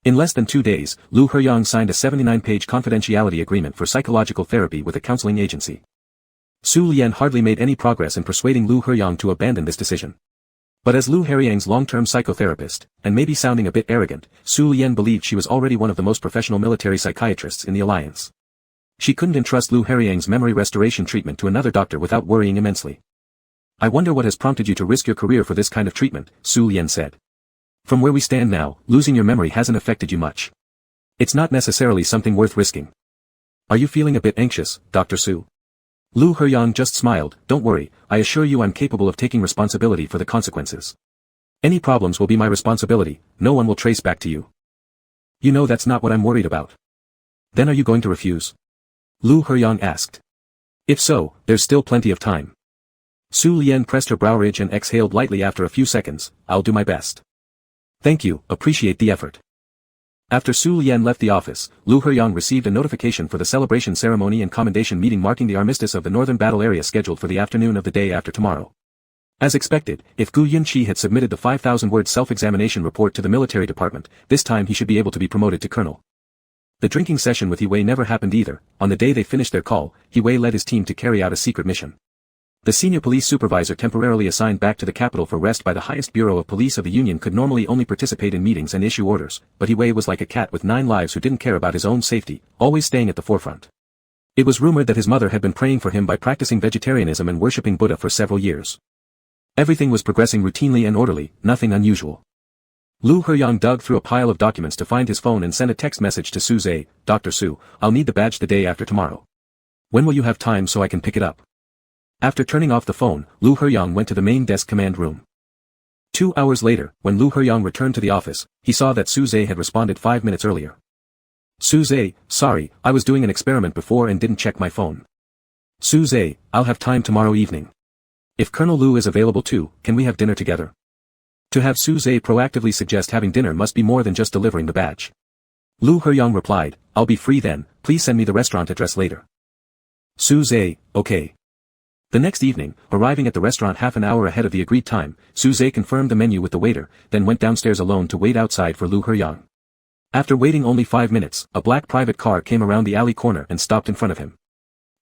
[SPEAKER 1] In less than 2 days, Lu Heyang signed a 79-page confidentiality agreement for psychological therapy with a counseling agency. Su Lian hardly made any progress in persuading Lu Heyang to abandon this decision. But as Lu Heyang's long-term psychotherapist, and maybe sounding a bit arrogant, Su Lian believed she was already one of the most professional military psychiatrists in the alliance. She couldn't entrust Lu Heyang's memory restoration treatment to another doctor without worrying immensely. I wonder what has prompted you to risk your career for this kind of treatment, Su Lian said. From where we stand now, losing your memory hasn't affected you much. It's not necessarily something worth risking. Are you feeling a bit anxious, Dr. Su? Lu Heyang just smiled. Don't worry, I assure you I'm capable of taking responsibility for the consequences. Any problems will be my responsibility, no one will trace back to you. You know that's not what I'm worried about. Then are you going to refuse? Lu Heyang asked. If so, there's still plenty of time. Su Lian pressed her brow ridge and exhaled lightly after a few seconds. I'll do my best. Thank you, appreciate the effort. After Su Lian left the office, Lu Heyang received a notification for the celebration ceremony and commendation meeting marking the armistice of the northern battle area scheduled for the afternoon of the day after tomorrow. As expected, if Gu Yunqi had submitted the 5,000-word self-examination report to the military department, this time he should be able to be promoted to colonel. The drinking session with He Wei never happened either. On the day they finished their call, He Wei led his team to carry out a secret mission. The senior police supervisor temporarily assigned back to the capital for rest by the highest bureau of police of the Union could normally only participate in meetings and issue orders, but He Wei was like a cat with 9 lives who didn't care about his own safety, always staying at the forefront. It was rumored that his mother had been praying for him by practicing vegetarianism and worshipping Buddha for several years. Everything was progressing routinely and orderly, nothing unusual. Lu Heyang dug through a pile of documents to find his phone and sent a text message to Su Zhe, Dr. Su, I'll need the badge the day after tomorrow. When will you have time so I can pick it up? After turning off the phone, Lu Heyang went to the main desk command room. 2 hours later, when Lu Heyang returned to the office, he saw that Su Zhe had responded 5 minutes earlier. Su Zhe, sorry, I was doing an experiment before and didn't check my phone. Su Zhe, I'll have time tomorrow evening. If Colonel Lu is available too, can we have dinner together? To have Su Zhe proactively suggest having dinner must be more than just delivering the badge. Lu Heyang replied, I'll be free then, please send me the restaurant address later. Suze, okay. The next evening, arriving at the restaurant half an hour ahead of the agreed time, Suze confirmed the menu with the waiter, then went downstairs alone to wait outside for Lu Heyang. After waiting only 5 minutes, a black private car came around the alley corner and stopped in front of him.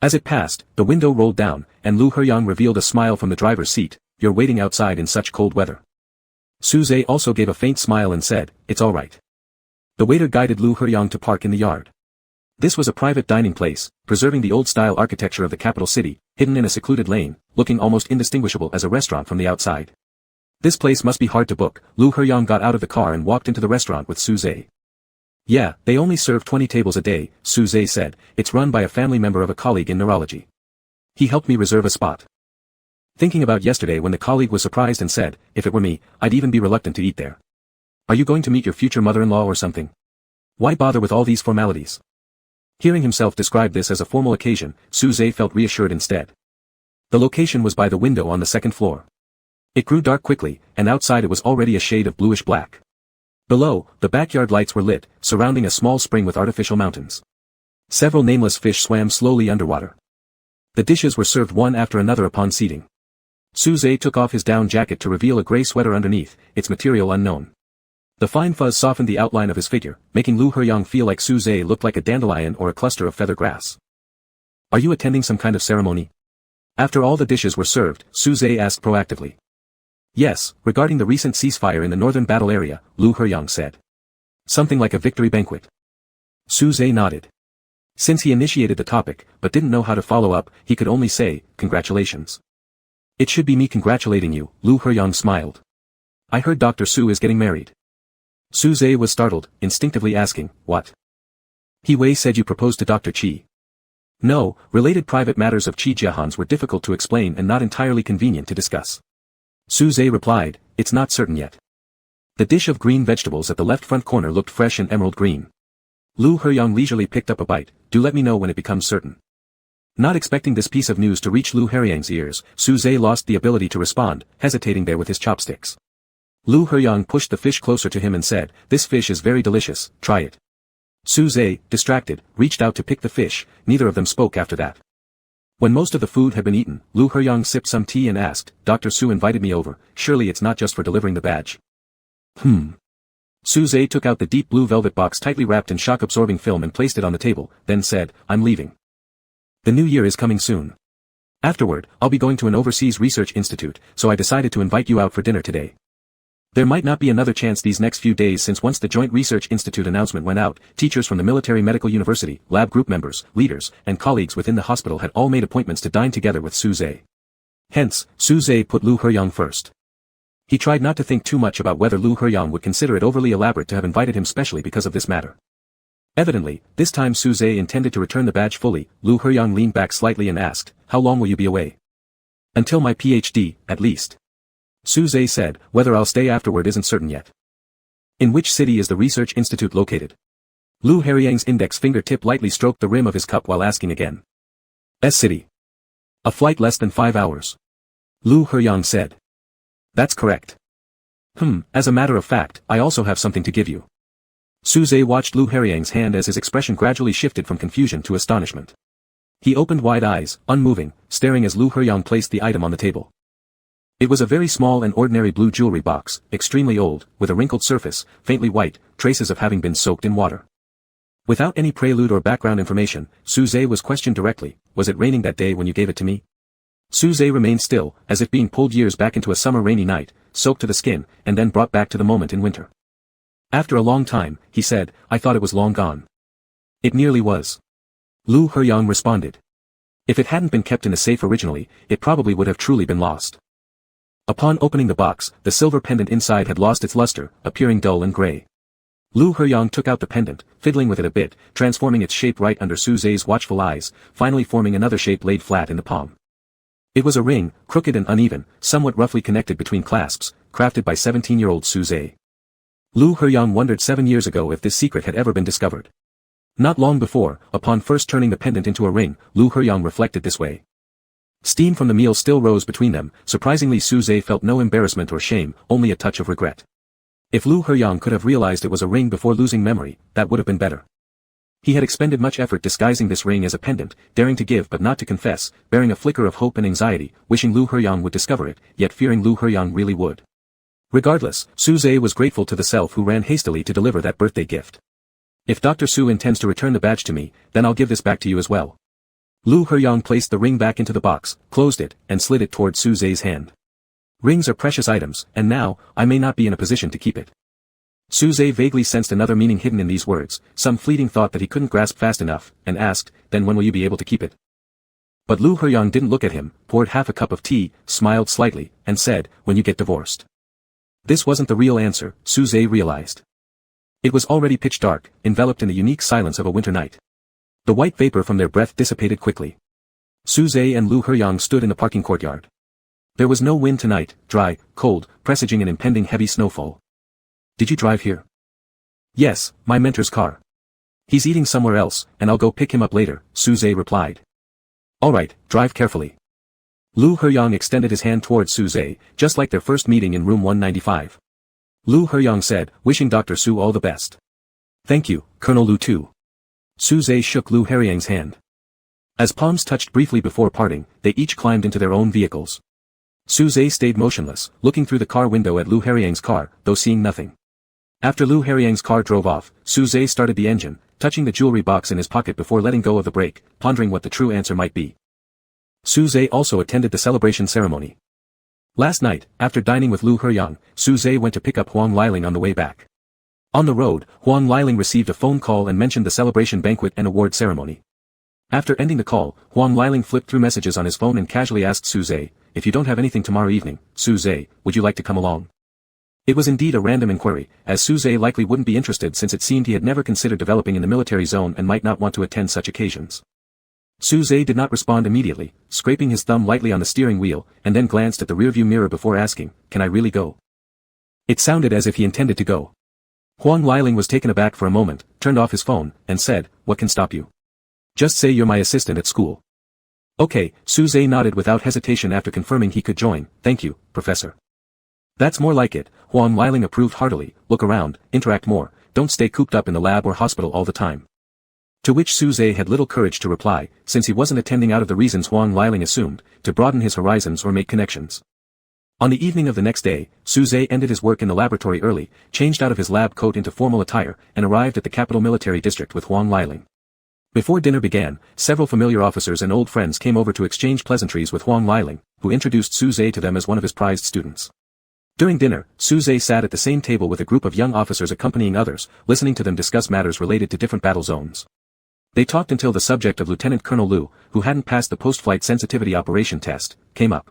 [SPEAKER 1] As it passed, the window rolled down, and Lu Heyang revealed a smile from the driver's seat. You're waiting outside in such cold weather. Suze also gave a faint smile and said, it's all right. The waiter guided Lu Heyang to park in the yard. This was a private dining place, preserving the old-style architecture of the capital city, hidden in a secluded lane, looking almost indistinguishable as a restaurant from the outside. This place must be hard to book. Lu Heyang got out of the car and walked into the restaurant with Suze. Yeah, they only serve 20 tables a day, Suze said. It's run by a family member of a colleague in neurology. He helped me reserve a spot. Thinking about yesterday when the colleague was surprised and said, if it were me, I'd even be reluctant to eat there. Are you going to meet your future mother-in-law or something? Why bother with all these formalities? Hearing himself describe this as a formal occasion, Suze felt reassured instead. The location was by the window on the second floor. It grew dark quickly, and outside it was already a shade of bluish-black. Below, the backyard lights were lit, surrounding a small spring with artificial mountains. Several nameless fish swam slowly underwater. The dishes were served one after another upon seating. Suze took off his down jacket to reveal a gray sweater underneath, its material unknown. The fine fuzz softened the outline of his figure, making Lu Heyang feel like Suze looked like a dandelion or a cluster of feather grass. Are you attending some kind of ceremony? After all the dishes were served, Suze asked proactively. Yes, regarding the recent ceasefire in the northern battle area, Lu Heyang said. Something like a victory banquet. Suze nodded. Since he initiated the topic, but didn't know how to follow up, he could only say, congratulations. It should be me congratulating you, Lu Heyang smiled. I heard Dr. Su is getting married. Suze was startled, instinctively asking, what? He Wei said you proposed to Dr. Qi. No, related private matters of Qi Jiahan's were difficult to explain and not entirely convenient to discuss. Suze replied, it's not certain yet. The dish of green vegetables at the left front corner looked fresh and emerald green. Lu Heyang leisurely picked up a bite. Do let me know when it becomes certain. Not expecting this piece of news to reach Lu Heyang's ears, Suze lost the ability to respond, hesitating there with his chopsticks. Lu Heyang pushed the fish closer to him and said, this fish is very delicious, try it. Suze, distracted, reached out to pick the fish. Neither of them spoke after that. When most of the food had been eaten, Lu Heyang sipped some tea and asked, Dr. Su invited me over, surely it's not just for delivering the badge. Suze took out the deep blue velvet box tightly wrapped in shock-absorbing film and placed it on the table, then said, I'm leaving. The new year is coming soon. Afterward, I'll be going to an overseas research institute, so I decided to invite you out for dinner today. There might not be another chance these next few days since once the Joint Research Institute announcement went out, teachers from the Military Medical University, lab group members, leaders, and colleagues within the hospital had all made appointments to dine together with Suze. Hence, Suze put Lu Heyang first. He tried not to think too much about whether Lu Heyang would consider it overly elaborate to have invited him specially because of this matter. Evidently, this time Suze intended to return the badge fully. Lu Heyang leaned back slightly and asked, how long will you be away? Until my PhD, at least. Suze said, whether I'll stay afterward isn't certain yet. In which city is the research institute located? Lu Heyang's index fingertip lightly stroked the rim of his cup while asking again. S city. A flight less than 5 hours. Lu Heyang said. That's correct. As a matter of fact, I also have something to give you. Suze watched Lu Heyang's hand as his expression gradually shifted from confusion to astonishment. He opened wide eyes, unmoving, staring as Lu Heyang placed the item on the table. It was a very small and ordinary blue jewelry box, extremely old, with a wrinkled surface, faintly white, traces of having been soaked in water. Without any prelude or background information, Suze was questioned directly, was it raining that day when you gave it to me? Suze remained still, as if being pulled years back into a summer rainy night, soaked to the skin, and then brought back to the moment in winter. After a long time, he said, I thought it was long gone. It nearly was. Lu Heyang responded. If it hadn't been kept in a safe originally, it probably would have truly been lost. Upon opening the box, the silver pendant inside had lost its luster, appearing dull and gray. Lu Heyang took out the pendant, fiddling with it a bit, transforming its shape right under Suze's watchful eyes, finally forming another shape laid flat in the palm. It was a ring, crooked and uneven, somewhat roughly connected between clasps, crafted by 17-year-old Suze. Lu Heyang wondered 7 years ago if this secret had ever been discovered. Not long before, upon first turning the pendant into a ring, Lu Heyang reflected this way. Steam from the meal still rose between them. Surprisingly, Suze felt no embarrassment or shame, only a touch of regret. If Lu Heyang could have realized it was a ring before losing memory, that would have been better. He had expended much effort disguising this ring as a pendant, daring to give but not to confess, bearing a flicker of hope and anxiety, wishing Lu Huiyang would discover it, yet fearing Lu Huiyang really would. Regardless, Su Zhe was grateful to the self who ran hastily to deliver that birthday gift. If Dr. Su intends to return the badge to me, then I'll give this back to you as well. Lu Huiyang placed the ring back into the box, closed it, and slid it toward Su Zhe's hand. Rings are precious items, and now, I may not be in a position to keep it. Su Zhe vaguely sensed another meaning hidden in these words, some fleeting thought that he couldn't grasp fast enough, and asked, then when will you be able to keep it? But Lu Huiyang didn't look at him, poured half a cup of tea, smiled slightly, and said, when you get divorced. This wasn't the real answer, Su Zhe realized. It was already pitch dark, enveloped in the unique silence of a winter night. The white vapor from their breath dissipated quickly. Su Zhe and Lu Huiyang stood in the parking courtyard. There was no wind tonight, dry, cold, presaging an impending heavy snowfall. Did you drive here? Yes, my mentor's car. He's eating somewhere else, and I'll go pick him up later, Su Zhe replied. Alright, drive carefully. Lu Huiyang extended his hand towards Su Zhe, just like their first meeting in room 195. Lu Huiyang said, wishing Dr. Su all the best. Thank you, Colonel Lu too. Su Zhe shook Lu Huiyang's hand. As palms touched briefly before parting, they each climbed into their own vehicles. Su Zhe stayed motionless, looking through the car window at Lu Huiyang's car, though seeing nothing. After Lu Huiyang's car drove off, Su Zhe started the engine, touching the jewelry box in his pocket before letting go of the brake, pondering what the true answer might be. Su Zhe also attended the celebration ceremony. Last night, after dining with Lu Huiyang, Su Zhe went to pick up Huang Liling on the way back. On the road, Huang Liling received a phone call and mentioned the celebration banquet and award ceremony. After ending the call, Huang Liling flipped through messages on his phone and casually asked Su Zhe, if you don't have anything tomorrow evening, Su Zhe, would you like to come along? It was indeed a random inquiry, as Su Zhe likely wouldn't be interested since it seemed he had never considered developing in the military zone and might not want to attend such occasions. Su Zhe did not respond immediately, scraping his thumb lightly on the steering wheel, and then glanced at the rearview mirror before asking, can I really go? It sounded as if he intended to go. Huang Liling was taken aback for a moment, turned off his phone, and said, what can stop you? Just say you're my assistant at school. Okay, Su Zhe nodded without hesitation after confirming he could join, thank you, Professor. That's more like it, Huang Liling approved heartily, look around, interact more, don't stay cooped up in the lab or hospital all the time. To which Su Zhe had little courage to reply, since he wasn't attending out of the reasons Huang Liling assumed, to broaden his horizons or make connections. On the evening of the next day, Su Zhe ended his work in the laboratory early, changed out of his lab coat into formal attire, and arrived at the capital military district with Huang Liling. Before dinner began, several familiar officers and old friends came over to exchange pleasantries with Huang Liling, who introduced Su Zhe to them as one of his prized students. During dinner, Su Zhe sat at the same table with a group of young officers accompanying others, listening to them discuss matters related to different battle zones. They talked until the subject of Lieutenant Colonel Lu, who hadn't passed the post-flight sensitivity operation test, came up.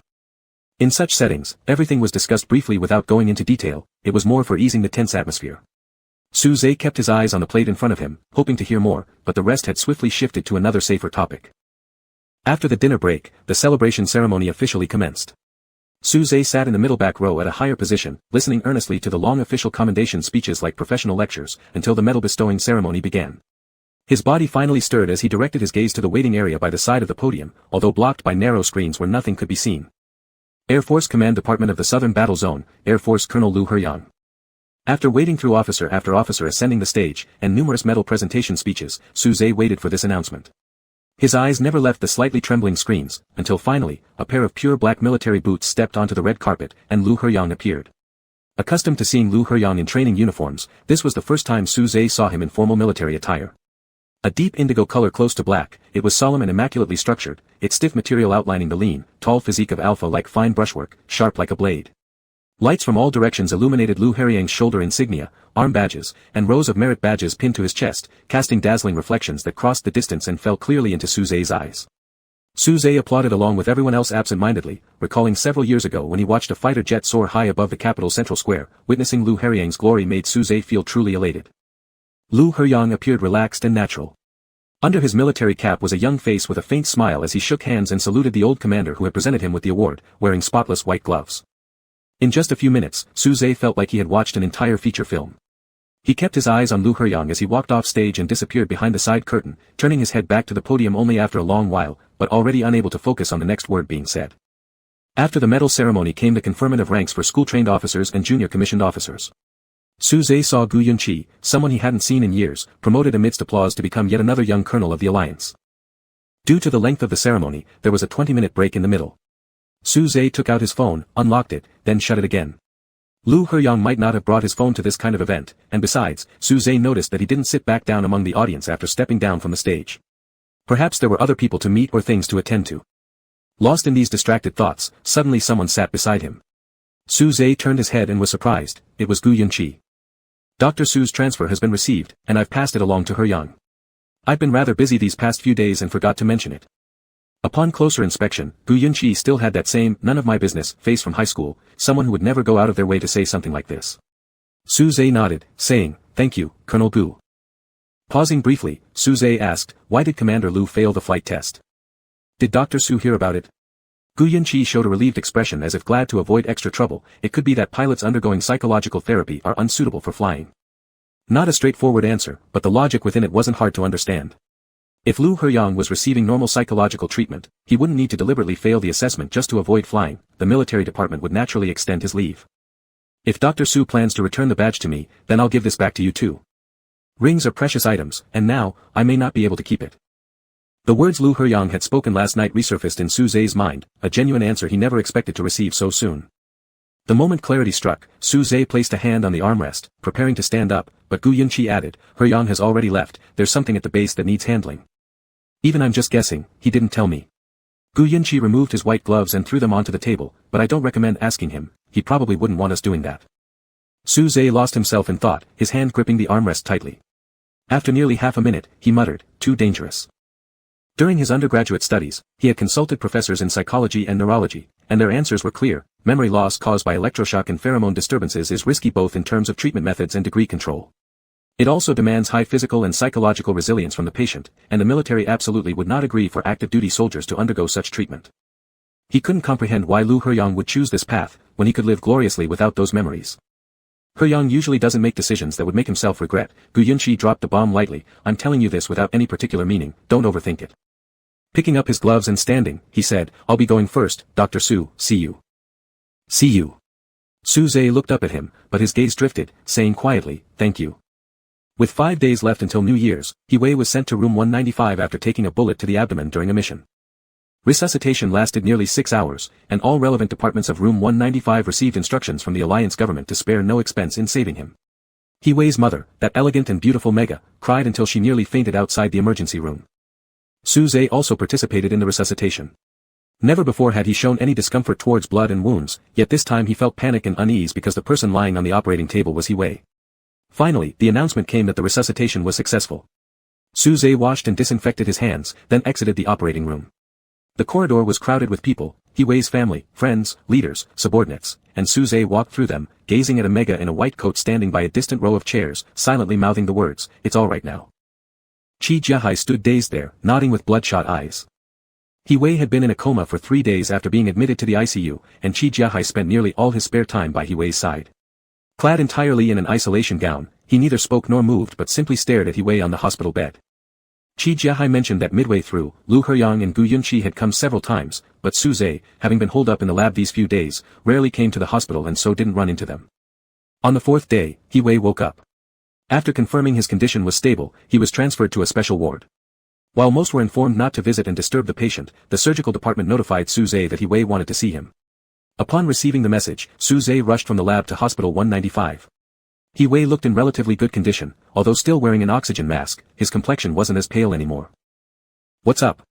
[SPEAKER 1] In such settings, everything was discussed briefly without going into detail, it was more for easing the tense atmosphere. Su Zhe kept his eyes on the plate in front of him, hoping to hear more, but the rest had swiftly shifted to another safer topic. After the dinner break, the celebration ceremony officially commenced. Su Zhe sat in the middle back row at a higher position, listening earnestly to the long official commendation speeches like professional lectures, until the medal bestowing ceremony began. His body finally stirred as he directed his gaze to the waiting area by the side of the podium, although blocked by narrow screens where nothing could be seen. Air Force Command Department of the Southern Battle Zone, Air Force Colonel Lu Huiyang. After waiting through officer after officer ascending the stage, and numerous medal presentation speeches, Su Zhe waited for this announcement. His eyes never left the slightly trembling screens, until finally, a pair of pure black military boots stepped onto the red carpet, and Lu Huiyang appeared. Accustomed to seeing Lu Huiyang in training uniforms, this was the first time Su Zhe saw him in formal military attire. A deep indigo color close to black, it was solemn and immaculately structured, its stiff material outlining the lean, tall physique of Alpha like fine brushwork, sharp like a blade. Lights from all directions illuminated Lu Huiyang's shoulder insignia, arm badges, and rows of merit badges pinned to his chest, casting dazzling reflections that crossed the distance and fell clearly into Su Zhe's eyes. Su Zhe applauded along with everyone else absent-mindedly, recalling several years ago when he watched a fighter jet soar high above the capital's central square. Witnessing Lu Huiyang's glory made Su Zhe feel truly elated. Lu Huiyang appeared relaxed and natural. Under his military cap was a young face with a faint smile as he shook hands and saluted the old commander who had presented him with the award, wearing spotless white gloves. In just a few minutes, Su Zhe felt like he had watched an entire feature film. He kept his eyes on Lu Huiyang as he walked off stage and disappeared behind the side curtain, turning his head back to the podium only after a long while, but already unable to focus on the next word being said. After the medal ceremony came the conferment of ranks for school-trained officers and junior commissioned officers. Su Zhe saw Gu Yunqi, someone he hadn't seen in years, promoted amidst applause to become yet another young colonel of the alliance. Due to the length of the ceremony, there was a 20-minute break in the middle. Su Zhe took out his phone, unlocked it, then shut it again. Lu Heyang might not have brought his phone to this kind of event, and besides, Su Zhe noticed that he didn't sit back down among the audience after stepping down from the stage. Perhaps there were other people to meet or things to attend to. Lost in these distracted thoughts, suddenly someone sat beside him. Su Zhe turned his head and was surprised. It was Gu Yunqi. Dr. Su's transfer has been received, and I've passed it along to Heyang. I've been rather busy these past few days and forgot to mention it. Upon closer inspection, Gu Yunqi still had that same none of my business face from high school, someone who would never go out of their way to say something like this. Su Zhe nodded, saying, "Thank you, Colonel Gu." Pausing briefly, Su Zhe asked, "Why did Commander Lu fail the flight test? Did Dr. Su hear about it?" Gu Yunqi showed a relieved expression as if glad to avoid extra trouble. It could be that pilots undergoing psychological therapy are unsuitable for flying. Not a straightforward answer, but the logic within it wasn't hard to understand. If Lu Heyang was receiving normal psychological treatment, he wouldn't need to deliberately fail the assessment just to avoid flying. The military department would naturally extend his leave. If Dr. Su plans to return the badge to me, then I'll give this back to you too. Rings are precious items, and now, I may not be able to keep it. The words Lu Heyang had spoken last night resurfaced in Su Zhe's mind, a genuine answer he never expected to receive so soon. The moment clarity struck, Su Zhe placed a hand on the armrest, preparing to stand up, but Gu Yunqi added, "Heyang has already left, there's something at the base that needs handling." "Even I'm just guessing, he didn't tell me." Gu Yunqi removed his white gloves and threw them onto the table, "But I don't recommend asking him, he probably wouldn't want us doing that." Su Zhe lost himself in thought, his hand gripping the armrest tightly. After nearly half a minute, he muttered, "Too dangerous." During his undergraduate studies, he had consulted professors in psychology and neurology, and their answers were clear. Memory loss caused by electroshock and pheromone disturbances is risky both in terms of treatment methods and degree control. It also demands high physical and psychological resilience from the patient, and the military absolutely would not agree for active duty soldiers to undergo such treatment. He couldn't comprehend why Lu Heyang would choose this path, when he could live gloriously without those memories. Heyang usually doesn't make decisions that would make himself regret. Gu Yunqi dropped the bomb lightly. "I'm telling you this without any particular meaning, don't overthink it." Picking up his gloves and standing, he said, "I'll be going first, Dr. Su, see you." "See you." Su Zhe looked up at him, but his gaze drifted, saying quietly, "Thank you." With 5 days left until New Year's, Wei was sent to room 195 after taking a bullet to the abdomen during a mission. Resuscitation lasted nearly 6 hours, and all relevant departments of room 195 received instructions from the alliance government to spare no expense in saving him. Wei's mother, that elegant and beautiful Mega, cried until she nearly fainted outside the emergency room. Su Zhe also participated in the resuscitation. Never before had he shown any discomfort towards blood and wounds, yet this time he felt panic and unease because the person lying on the operating table was Wei. Finally, the announcement came that the resuscitation was successful. Su Zhe washed and disinfected his hands, then exited the operating room. The corridor was crowded with people, Wei's family, friends, leaders, subordinates, and Su Zhe walked through them, gazing at a Mega in a white coat standing by a distant row of chairs, silently mouthing the words, "It's all right now." Qi Jiahai stood dazed there, nodding with bloodshot eyes. Wei had been in a coma for 3 days after being admitted to the ICU, and Qi Jiahai spent nearly all his spare time by Wei's side. Clad entirely in an isolation gown, he neither spoke nor moved but simply stared at Wei on the hospital bed. Qi Jiahai mentioned that midway through, Lu Heyang and Gu Yunqi had come several times, but Su Zhe, having been holed up in the lab these few days, rarely came to the hospital and so didn't run into them. On the 4th day, Wei woke up. After confirming his condition was stable, he was transferred to a special ward. While most were informed not to visit and disturb the patient, the surgical department notified Su Zhe that Wei wanted to see him. Upon receiving the message, Su Zhe rushed from the lab to hospital 195. Wei looked in relatively good condition, although still wearing an oxygen mask, his complexion wasn't as pale anymore. "What's up?"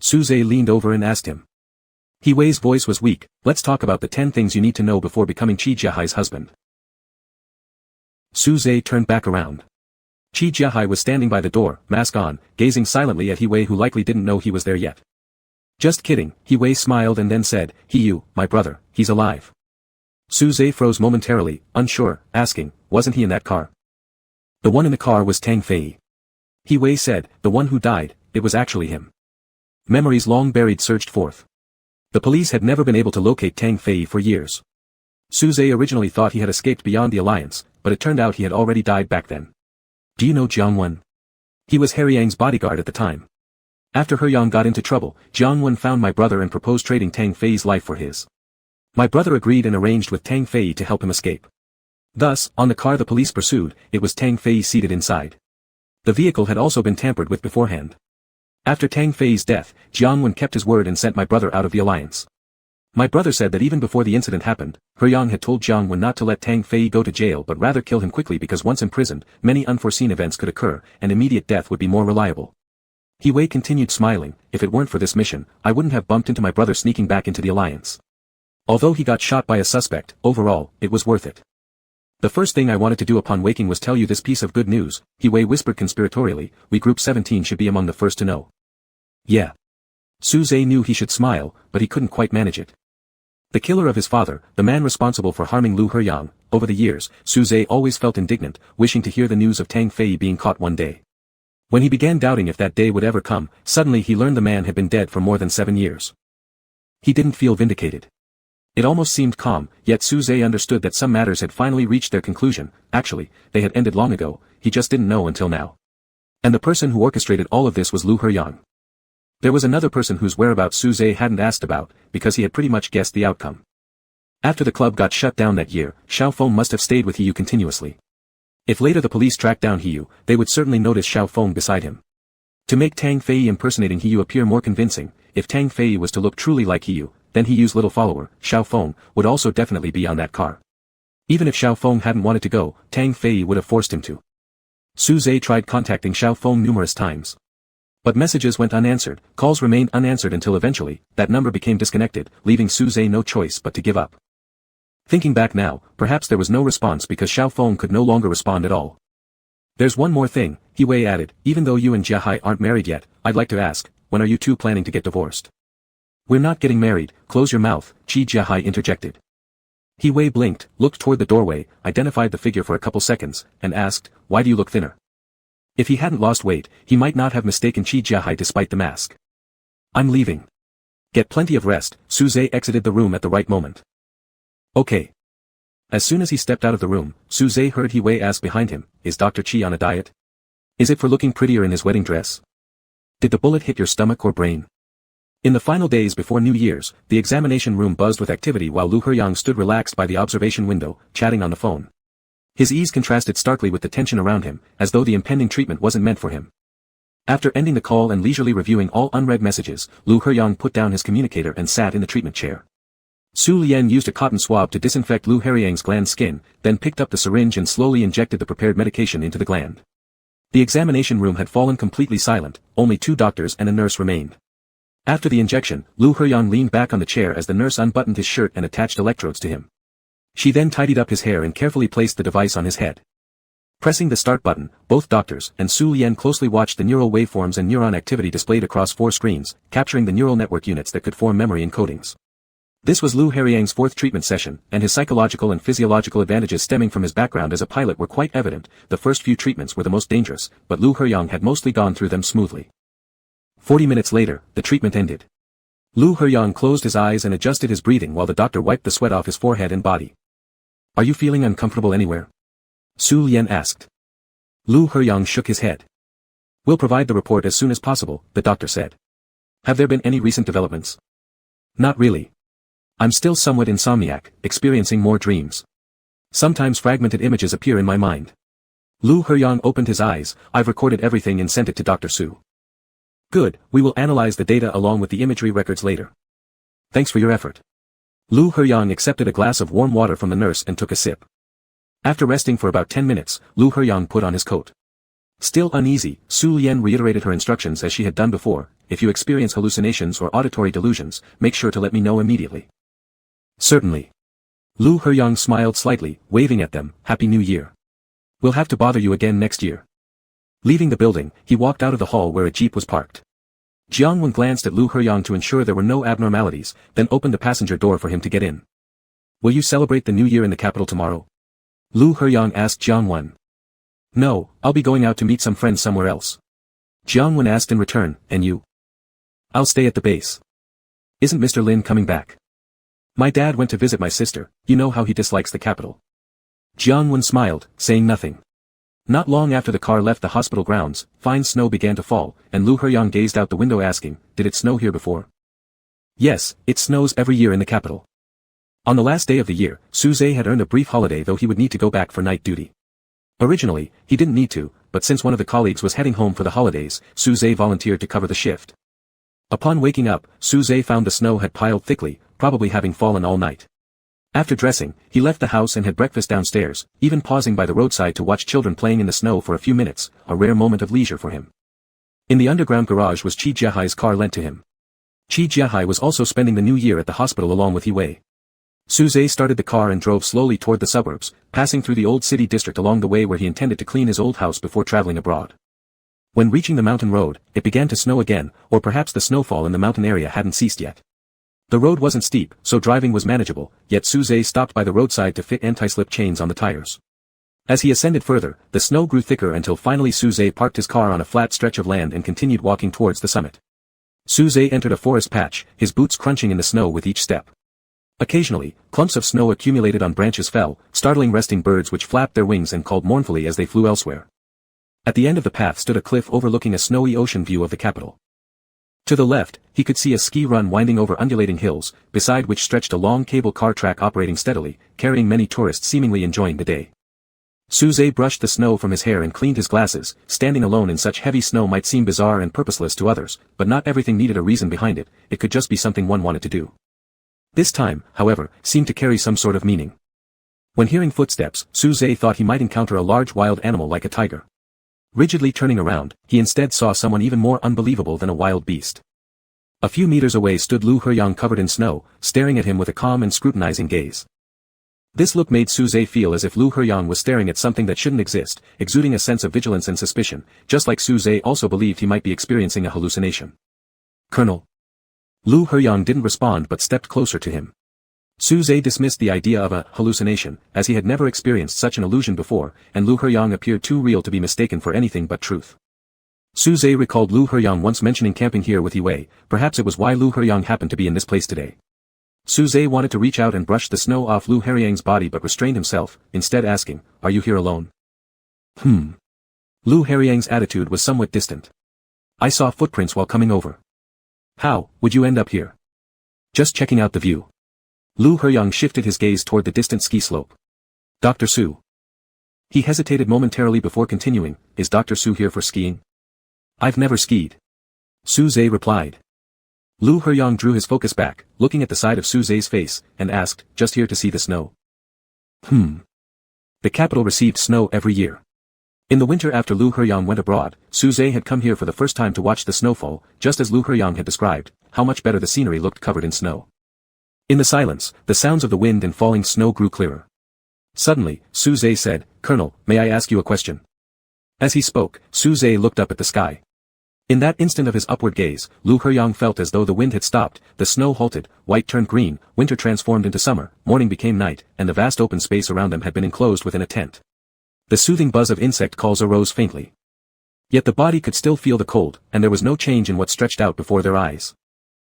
[SPEAKER 1] Su Zhe leaned over and asked him. Wei's voice was weak. "Let's talk about the 10 things you need to know before becoming Qi Jiahai's husband." Su Zhe turned back around. Qi Jiahai was standing by the door, mask on, gazing silently at Wei who likely didn't know he was there yet. "Just kidding," Wei smiled and then said, my brother, he's alive." Su Zhe froze momentarily, unsure, asking, "Wasn't he in that car?" "The one in the car was Tang Fei." Wei said, "The one who died, it was actually him." Memories long buried surged forth. The police had never been able to locate Tang Fei for years. Su Zhe originally thought he had escaped beyond the alliance, but it turned out he had already died back then. "Do you know Jiang Wen?" He was Heyang's bodyguard at the time. After Heyang got into trouble, Jiang Wen found my brother and proposed trading Tang Fei's life for his. My brother agreed and arranged with Tang Fei to help him escape. Thus, on the car the police pursued, it was Tang Fei seated inside. The vehicle had also been tampered with beforehand. After Tang Fei's death, Jiang Wen kept his word and sent my brother out of the alliance. My brother said that even before the incident happened, He Yang had told Jiang Wen not to let Tang Fei go to jail but rather kill him quickly because once imprisoned, many unforeseen events could occur, and immediate death would be more reliable. He Wei continued smiling, if it weren't for this mission, I wouldn't have bumped into my brother sneaking back into the alliance. Although he got shot by a suspect, overall, it was worth it. The first thing I wanted to do upon waking was tell you this piece of good news, He Wei whispered conspiratorially, we Group 17 should be among the first to know. Yeah. Su Zhe knew he should smile, but he couldn't quite manage it. The killer of his father, the man responsible for harming Lu Heyang, over the years, Su Zhe always felt indignant, wishing to hear the news of Tang Fei being caught one day. When he began doubting if that day would ever come, suddenly he learned the man had been dead for more than 7 years. He didn't feel vindicated. It almost seemed calm, yet Su Zhe understood that some matters had finally reached their conclusion, actually, they had ended long ago, he just didn't know until now. And the person who orchestrated all of this was Lu Heyang. There was another person whose whereabouts Su Zhe hadn't asked about, because he had pretty much guessed the outcome. After the club got shut down that year, Xiao Feng must have stayed with He Yu continuously. If later the police tracked down He Yu, they would certainly notice Xiao Feng beside him. To make Tang Fei impersonating He Yu appear more convincing, if Tang Fei was to look truly like He Yu, then He Yu's little follower, Xiao Feng, would also definitely be on that car. Even if Xiao Feng hadn't wanted to go, Tang Fei would have forced him to. Su Zhe tried contacting Xiao Feng numerous times. But messages went unanswered, calls remained unanswered until eventually, that number became disconnected, leaving Su Zhe no choice but to give up. Thinking back now, perhaps there was no response because Xiao Feng could no longer respond at all. There's one more thing, He Wei added, even though you and Jia Hai aren't married yet, I'd like to ask, when are you two planning to get divorced? We're not getting married, close your mouth, Jia Hai interjected. He Wei blinked, looked toward the doorway, identified the figure for a couple seconds, and asked, why do you look thinner? If he hadn't lost weight, he might not have mistaken Jia Hai despite the mask. I'm leaving. Get plenty of rest, Su Zhe exited the room at the right moment. Okay. As soon as he stepped out of the room, Su Zhe heard He Wei ask behind him, is Dr. Qi on a diet? Is it for looking prettier in his wedding dress? Did the bullet hit your stomach or brain? In the final days before New Year's, the examination room buzzed with activity while Lu Heyang stood relaxed by the observation window, chatting on the phone. His ease contrasted starkly with the tension around him, as though the impending treatment wasn't meant for him. After ending the call and leisurely reviewing all unread messages, Lu Heyang put down his communicator and sat in the treatment chair. Su Lian used a cotton swab to disinfect Lu Heyang's gland skin, then picked up the syringe and slowly injected the prepared medication into the gland. The examination room had fallen completely silent, only 2 doctors and a nurse remained. After the injection, Lu Heyang leaned back on the chair as the nurse unbuttoned his shirt and attached electrodes to him. She then tidied up his hair and carefully placed the device on his head. Pressing the start button, both doctors and Su Lian closely watched the neural waveforms and neuron activity displayed across 4 screens, capturing the neural network units that could form memory encodings. This was Lu Heyang's 4th treatment session, and his psychological and physiological advantages stemming from his background as a pilot were quite evident. The first few treatments were the most dangerous, but Lu Heyang had mostly gone through them smoothly. 40 minutes later, the treatment ended. Lu Heyang closed his eyes and adjusted his breathing while the doctor wiped the sweat off his forehead and body. Are you feeling uncomfortable anywhere? Su Lian asked. Lu Heyang shook his head. We'll provide the report as soon as possible, the doctor said. Have there been any recent developments? Not really. I'm still somewhat insomniac, experiencing more dreams. Sometimes fragmented images appear in my mind. Lu Heyang opened his eyes, I've recorded everything and sent it to Dr. Su. Good, we will analyze the data along with the imagery records later. Thanks for your effort. Lu Heyang accepted a glass of warm water from the nurse and took a sip. After resting for about 10 minutes, Lu Heyang put on his coat. Still uneasy, Su Lian reiterated her instructions as she had done before, if you experience hallucinations or auditory delusions, make sure to let me know immediately. Certainly. Lu Heyang smiled slightly, waving at them, Happy New Year. We'll have to bother you again next year. Leaving the building, he walked out of the hall where a jeep was parked. Jiang Wen glanced at Lu Heyang to ensure there were no abnormalities, then opened the passenger door for him to get in. Will you celebrate the New Year in the capital tomorrow? Lu Heyang asked Jiang Wen. No, I'll be going out to meet some friends somewhere else. Jiang Wen asked in return, and you? I'll stay at the base. Isn't Mr. Lin coming back? My dad went to visit my sister, you know how he dislikes the capital. Jiang Wen smiled, saying nothing. Not long after the car left the hospital grounds, fine snow began to fall, and Lu Heyang gazed out the window asking, did it snow here before? Yes, it snows every year in the capital. On the last day of the year, Suze had earned a brief holiday, though he would need to go back for night duty. Originally, he didn't need to, but since one of the colleagues was heading home for the holidays, Suze volunteered to cover the shift. Upon waking up, Suze found the snow had piled thickly, probably having fallen all night. After dressing, he left the house and had breakfast downstairs, even pausing by the roadside to watch children playing in the snow for a few minutes, a rare moment of leisure for him. In the underground garage was Chi Jiahai's car lent to him. Chi Jiahai was also spending the new year at the hospital along with Hiwei. Suze started the car and drove slowly toward the suburbs, passing through the old city district along the way where he intended to clean his old house before traveling abroad. When reaching the mountain road, it began to snow again, or perhaps the snowfall in the mountain area hadn't ceased yet. The road wasn't steep, so driving was manageable, yet Suze stopped by the roadside to fit anti-slip chains on the tires. As he ascended further, the snow grew thicker until finally Suze parked his car on a flat stretch of land and continued walking towards the summit. Suze entered a forest patch, his boots crunching in the snow with each step. Occasionally, clumps of snow accumulated on branches fell, startling resting birds which flapped their wings and called mournfully as they flew elsewhere. At the end of the path stood a cliff overlooking a snowy ocean view of the capital. To the left, he could see a ski run winding over undulating hills, beside which stretched a long cable car track operating steadily, carrying many tourists seemingly enjoying the day. Suze brushed the snow from his hair and cleaned his glasses. Standing alone in such heavy snow might seem bizarre and purposeless to others, but not everything needed a reason behind it, it could just be something one wanted to do. This time, however, seemed to carry some sort of meaning. When hearing footsteps, Suze thought he might encounter a large wild animal like a tiger. Rigidly turning around, he instead saw someone even more unbelievable than a wild beast. A few meters away stood Lu Heyang covered in snow, staring at him with a calm and scrutinizing gaze. This look made Suze feel as if Lu Heyang was staring at something that shouldn't exist, exuding a sense of vigilance and suspicion, just like Suze also believed he might be experiencing a hallucination. "Colonel." Lu Heyang didn't respond but stepped closer to him. Suze dismissed the idea of a hallucination, as he had never experienced such an illusion before, and Lu Heyang appeared too real to be mistaken for anything but truth. Suze recalled Lu Heyang once mentioning camping here with Hiwei, perhaps it was why Lu Heyang happened to be in this place today. Suze wanted to reach out and brush the snow off Lu Heyang's body but restrained himself, instead asking, "Are you here alone?" Lu Heyang's attitude was somewhat distant. "I saw footprints while coming over." "How would you end up here?" "Just checking out the view." Lu Heyang shifted his gaze toward the distant ski slope. "Dr. Su." He hesitated momentarily before continuing, "Is Dr. Su here for skiing?" "I've never skied." Suze replied. Lu Heyang drew his focus back, looking at the side of Suze's face, and asked, "Just here to see the snow?" The capital received snow every year. In the winter after Lu Heyang went abroad, Suze had come here for the first time to watch the snowfall, just as Lu Heyang had described, how much better the scenery looked covered in snow. In the silence, the sounds of the wind and falling snow grew clearer. Suddenly, Suze said, "Colonel, may I ask you a question?" As he spoke, Suze looked up at the sky. In that instant of his upward gaze, Lu Heyang felt as though the wind had stopped, the snow halted, white turned green, winter transformed into summer, morning became night, and the vast open space around them had been enclosed within a tent. The soothing buzz of insect calls arose faintly. Yet the body could still feel the cold, and there was no change in what stretched out before their eyes.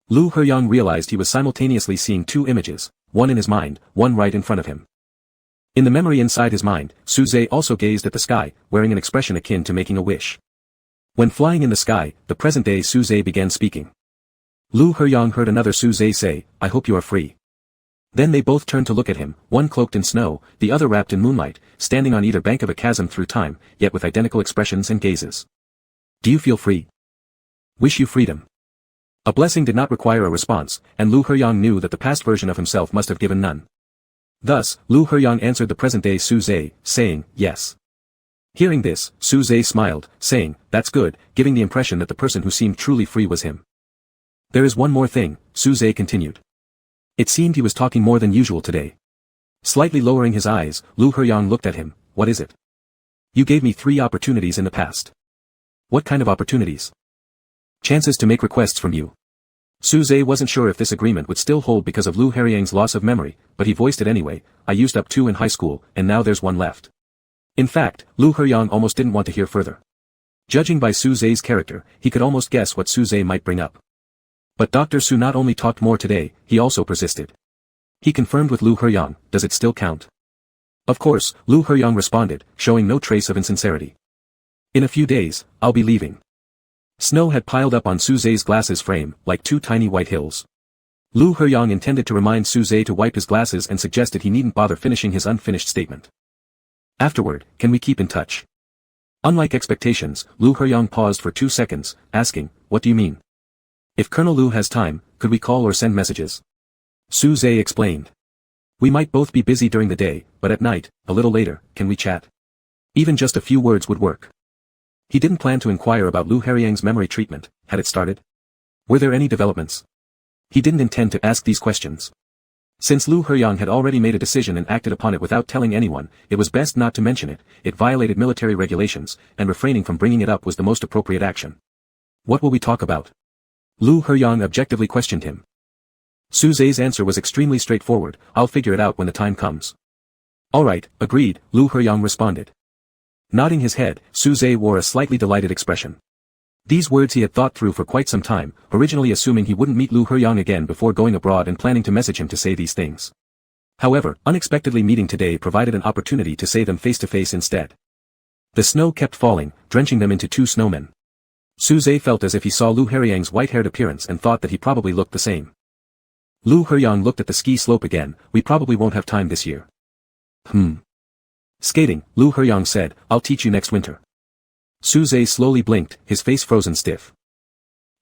[SPEAKER 1] Lu Heyang realized he was simultaneously seeing two images, one in his mind, one right in front of him. In the memory inside his mind, Suze also gazed at the sky, wearing an expression akin to making a wish. When flying in the sky, the present-day Suze began speaking. Lu Heyang heard another Suze say, "I hope you are free." Then they both turned to look at him, one cloaked in snow, the other wrapped in moonlight, standing on either bank of a chasm through time, yet with identical expressions and gazes. "Do you feel free?" "Wish you freedom." A blessing did not require a response, and Lu Heyang knew that the past version of himself must have given none. Thus, Lu Heyang answered the present-day Suze, saying, "Yes." Hearing this, Suze smiled, saying, "That's good," giving the impression that the person who seemed truly free was him. "There is one more thing," Suze continued. It seemed he was talking more than usual today. Slightly lowering his eyes, Lu Heyang looked at him. "What is it?" "You gave me 3 opportunities in the past." "What kind of opportunities?" "Chances to make requests from you." Suze wasn't sure if this agreement would still hold because of Lu Heyang's loss of memory, but he voiced it anyway. "I used up 2 in high school, and now there's 1 left." In fact, Lu Heyang almost didn't want to hear further. Judging by Suze's character, he could almost guess what Suze might bring up. But Dr. Su not only talked more today, he also persisted. He confirmed with Lu Heyang, "Does it still count?" Of course, Lu Heyang responded, showing no trace of insincerity. "In a few days, I'll be leaving." Snow had piled up on Suze's glasses frame, like 2 tiny white hills. Lu Heyang intended to remind Su Zhe to wipe his glasses and suggested he needn't bother finishing his unfinished statement. Afterward, can we keep in touch? Unlike expectations, Lu Heyang paused for 2 seconds, asking, what do you mean? If Colonel Lu has time, could we call or send messages? Su Zhe explained. We might both be busy during the day, but at night, a little later, can we chat? Even just a few words would work. He didn't plan to inquire about Lu Heyang's memory treatment. Had it started? Were there any developments? He didn't intend to ask these questions. Since Lu Heyang had already made a decision and acted upon it without telling anyone, it was best not to mention it. It violated military regulations, and refraining from bringing it up was the most appropriate action. What will we talk about? Lu Heyang objectively questioned him. Su Zhe's answer was extremely straightforward. I'll figure it out when the time comes. Alright, agreed, Lu Heyang responded. Nodding his head, Su Zhe wore a slightly delighted expression. These words he had thought through for quite some time, originally assuming he wouldn't meet Lu Heyang again before going abroad and planning to message him to say these things. However, unexpectedly meeting today provided an opportunity to say them face to face instead. The snow kept falling, drenching them into 2 snowmen. Su Zhe felt as if he saw Lu Heyang's white-haired appearance and thought that he probably looked the same. Lu Heyang looked at the ski slope again. We probably won't have time this year. Skating, Lu Heyang said, I'll teach you next winter. Su Zhe slowly blinked, his face frozen stiff.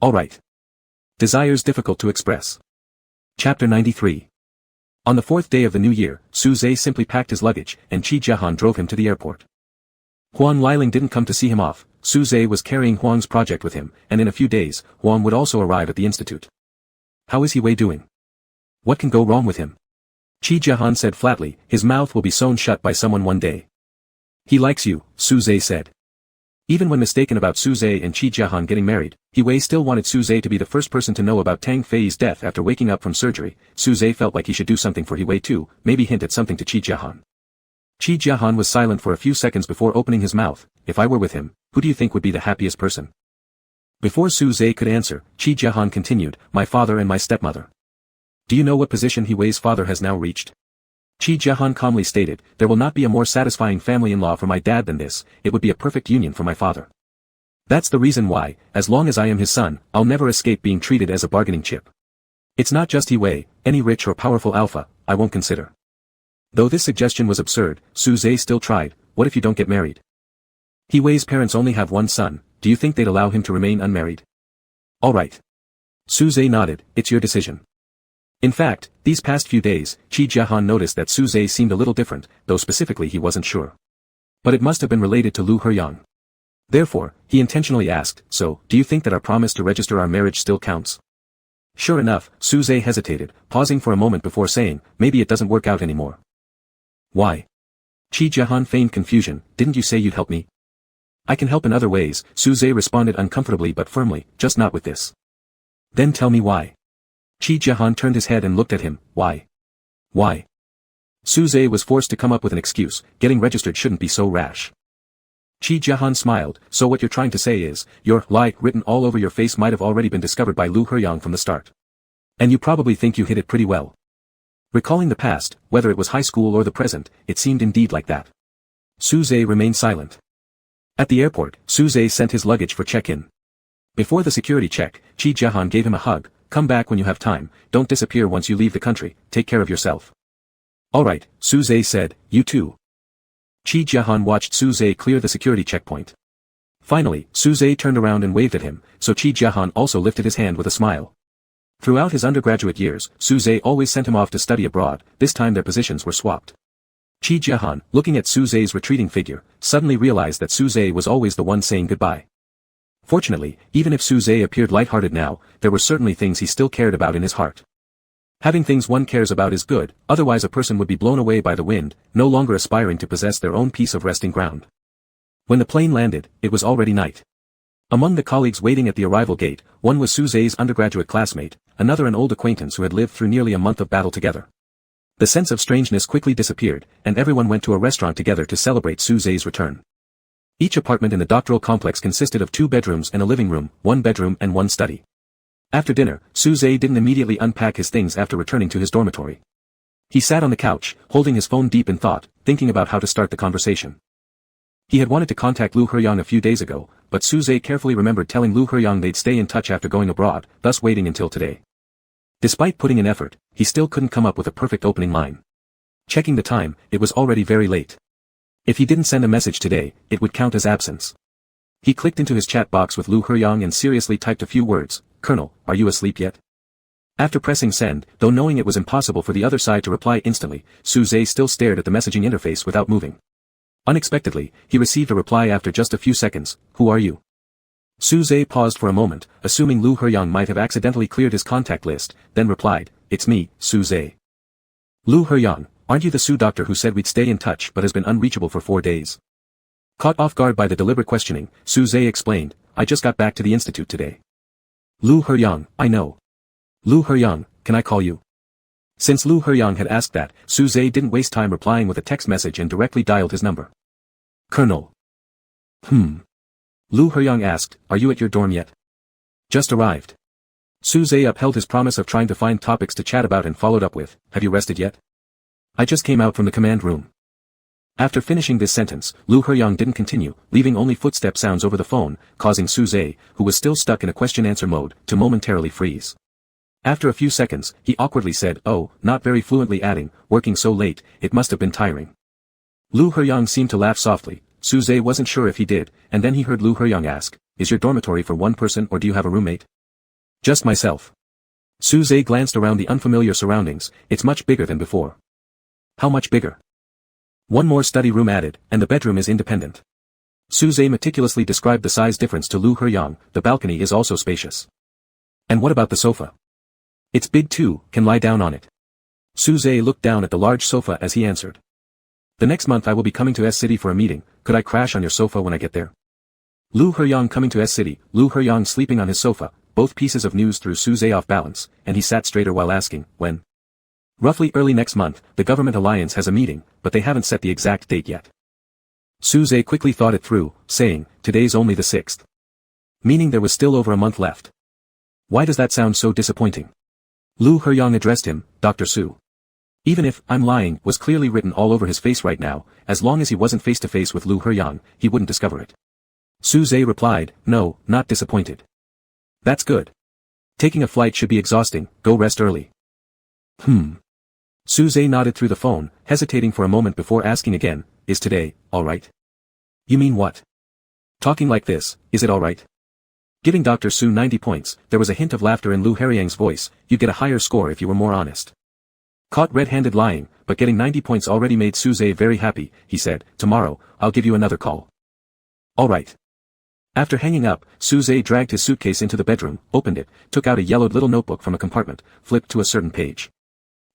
[SPEAKER 1] Alright. Desires difficult to express. Chapter 93. On the 4th day of the new year, Su Zhe simply packed his luggage, and Qi Jiahan drove him to the airport. Huang Liling didn't come to see him off. Su Zhe was carrying Huang's project with him, and in a few days, Huang would also arrive at the institute. How is He Wei doing? What can go wrong with him? Qi Jiahan said flatly, his mouth will be sewn shut by someone one day. He likes you, Su Zhe said. Even when mistaken about Su Zhe and Qi Jiahan getting married, He Wei still wanted Su Zhe to be the first person to know about Tang Fei's death after waking up from surgery. Su Zhe felt like he should do something for He Wei too, maybe hint at something to Qi Jiahan. Qi Jiahan was silent for a few seconds before opening his mouth. If I were with him, who do you think would be the happiest person? Before Su Zhe could answer, Qi Jiahan continued, my father and my stepmother. Do you know what position He Wei's father has now reached? Qi Jiahan calmly stated, there will not be a more satisfying family-in-law for my dad than this. It would be a perfect union for my father. That's the reason why, as long as I am his son, I'll never escape being treated as a bargaining chip. It's not just He Wei, any rich or powerful alpha, I won't consider. Though this suggestion was absurd, Su Zhe still tried. What if you don't get married? He Wei's parents only have one son. Do you think they'd allow him to remain unmarried? Alright. Su Zhe nodded, it's your decision. In fact, these past few days, Qi Jiahan noticed that Su Zhe seemed a little different, though specifically he wasn't sure. But it must have been related to Lu Heyang. Therefore, he intentionally asked, so, do you think that our promise to register our marriage still counts? Sure enough, Su Zhe hesitated, pausing for a moment before saying, maybe it doesn't work out anymore. Why? Qi Jiahan feigned confusion, didn't you say you'd help me? I can help in other ways, Su Zhe responded uncomfortably but firmly, just not with this. Then tell me why. Qi Jiahan turned his head and looked at him, why? Why? Su Zhe was forced to come up with an excuse, getting registered shouldn't be so rash. Qi Jiahan smiled, so what you're trying to say is, your lie written all over your face might have already been discovered by Lu Heyang from the start. And you probably think you hid it pretty well. Recalling the past, whether it was high school or the present, it seemed indeed like that. Su Zhe remained silent. At the airport, Su Zhe sent his luggage for check-in. Before the security check, Qi Jiahan gave him a hug. Come back when you have time, don't disappear once you leave the country, take care of yourself. Alright, Su Zhe said, you too. Qi Jiahan watched Su Zhe clear the security checkpoint. Finally, Su Zhe turned around and waved at him, so Qi Jiahan also lifted his hand with a smile. Throughout his undergraduate years, Su Zhe always sent him off to study abroad. This time their positions were swapped. Qi Jiahan, looking at Su Zhe's retreating figure, suddenly realized that Su Zhe was always the one saying goodbye. Fortunately, even if Su Zhe appeared lighthearted now, there were certainly things he still cared about in his heart. Having things one cares about is good, otherwise a person would be blown away by the wind, no longer aspiring to possess their own piece of resting ground. When the plane landed, it was already night. Among the colleagues waiting at the arrival gate, one was Su Zhe's undergraduate classmate, another an old acquaintance who had lived through nearly a month of battle together. The sense of strangeness quickly disappeared, and everyone went to a restaurant together to celebrate Su Zhe's return. Each apartment in the doctoral complex consisted of 2 bedrooms and a living room, 1 bedroom and 1 study. After dinner, Su Zhe didn't immediately unpack his things after returning to his dormitory. He sat on the couch, holding his phone deep in thought, thinking about how to start the conversation. He had wanted to contact Lu Heyang a few days ago, but Su Zhe carefully remembered telling Lu Heyang they'd stay in touch after going abroad, thus waiting until today. Despite putting in effort, he still couldn't come up with a perfect opening line. Checking the time, it was already very late. If he didn't send a message today, it would count as absence. He clicked into his chat box with Lu Heyang and seriously typed a few words. "Colonel, are you asleep yet?" After pressing send, though knowing it was impossible for the other side to reply instantly, Su Zhe still stared at the messaging interface without moving. Unexpectedly, he received a reply after just a few seconds. "Who are you?" Su Zhe paused for a moment, assuming Lu Heyang might have accidentally cleared his contact list, then replied, "It's me, Su Zhe." "Lu Heyang, aren't you the Su doctor who said we'd stay in touch but has been unreachable for 4 days?" Caught off guard by the deliberate questioning, Su Zhe explained, "I just got back to the institute today." "Lu Heyang, I know. Lu Heyang, can I call you?" Since Lu Heyang had asked that, Su Zhe didn't waste time replying with a text message and directly dialed his number. "Colonel." Lu Heyang asked, "Are you at your dorm yet?" "Just arrived." Su Zhe upheld his promise of trying to find topics to chat about and followed up with, "Have you rested yet?" "I just came out from the command room." After finishing this sentence, Lu Heyang didn't continue, leaving only footstep sounds over the phone, causing Su Zhe, who was still stuck in a question-answer mode, to momentarily freeze. After a few seconds, he awkwardly said, "Oh," not very fluently adding, "Working so late, it must have been tiring." Lu Heyang seemed to laugh softly. Su Zhe wasn't sure if he did, and then he heard Lu Heyang ask, "Is your dormitory for one person or do you have a roommate?" "Just myself." Su Zhe glanced around the unfamiliar surroundings. "It's much bigger than before." "How much bigger?" "One more study room added, and the bedroom is independent." Su Zhe meticulously described the size difference to Lu Heyang. "The balcony is also spacious." "And what about the sofa?" "It's big too, can lie down on it." Su Zhe looked down at the large sofa as he answered. "The next month I will be coming to S City for a meeting, could I crash on your sofa when I get there?" Lu Heyang coming to S City, Lu Heyang sleeping on his sofa, both pieces of news threw Su Zhe off balance, and he sat straighter while asking, "When?" "Roughly early next month, the government alliance has a meeting, but they haven't set the exact date yet." Su Zhe quickly thought it through, saying, "Today's only the 6th. Meaning there was still over a month left. Why does that sound so disappointing?" Lu Heyang addressed him, "Dr. Su. Even if, I'm lying, was clearly written all over his face right now, as long as he wasn't face to face with Lu Heyang, he wouldn't discover it." Su Zhe replied, "No, not disappointed." "That's good. Taking a flight should be exhausting, go rest early." Su Zhe nodded through the phone, hesitating for a moment before asking again, "Is today, alright?" "You mean what?" "Talking like this, is it alright?" Giving Dr. Su 90 points, there was a hint of laughter in Lu Heyang's voice. "You'd get a higher score if you were more honest." Caught red-handed lying, but getting 90 points already made Su Zhe very happy, he said, "Tomorrow, I'll give you another call." "Alright." After hanging up, Su Zhe dragged his suitcase into the bedroom, opened it, took out a yellowed little notebook from a compartment, flipped to a certain page.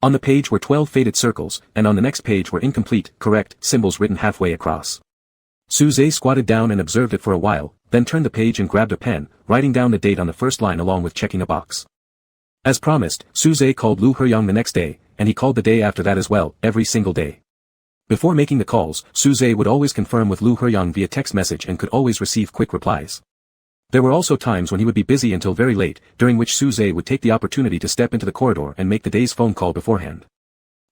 [SPEAKER 1] On the page were 12 faded circles, and on the next page were incomplete, correct, symbols written halfway across. Su Zhe squatted down and observed it for a while, then turned the page and grabbed a pen, writing down the date on the first line along with checking a box. As promised, Su Zhe called Lu Heyang the next day, and he called the day after that as well, every single day. Before making the calls, Su Zhe would always confirm with Lu Heyang via text message and could always receive quick replies. There were also times when he would be busy until very late, during which Su Zhe would take the opportunity to step into the corridor and make the day's phone call beforehand.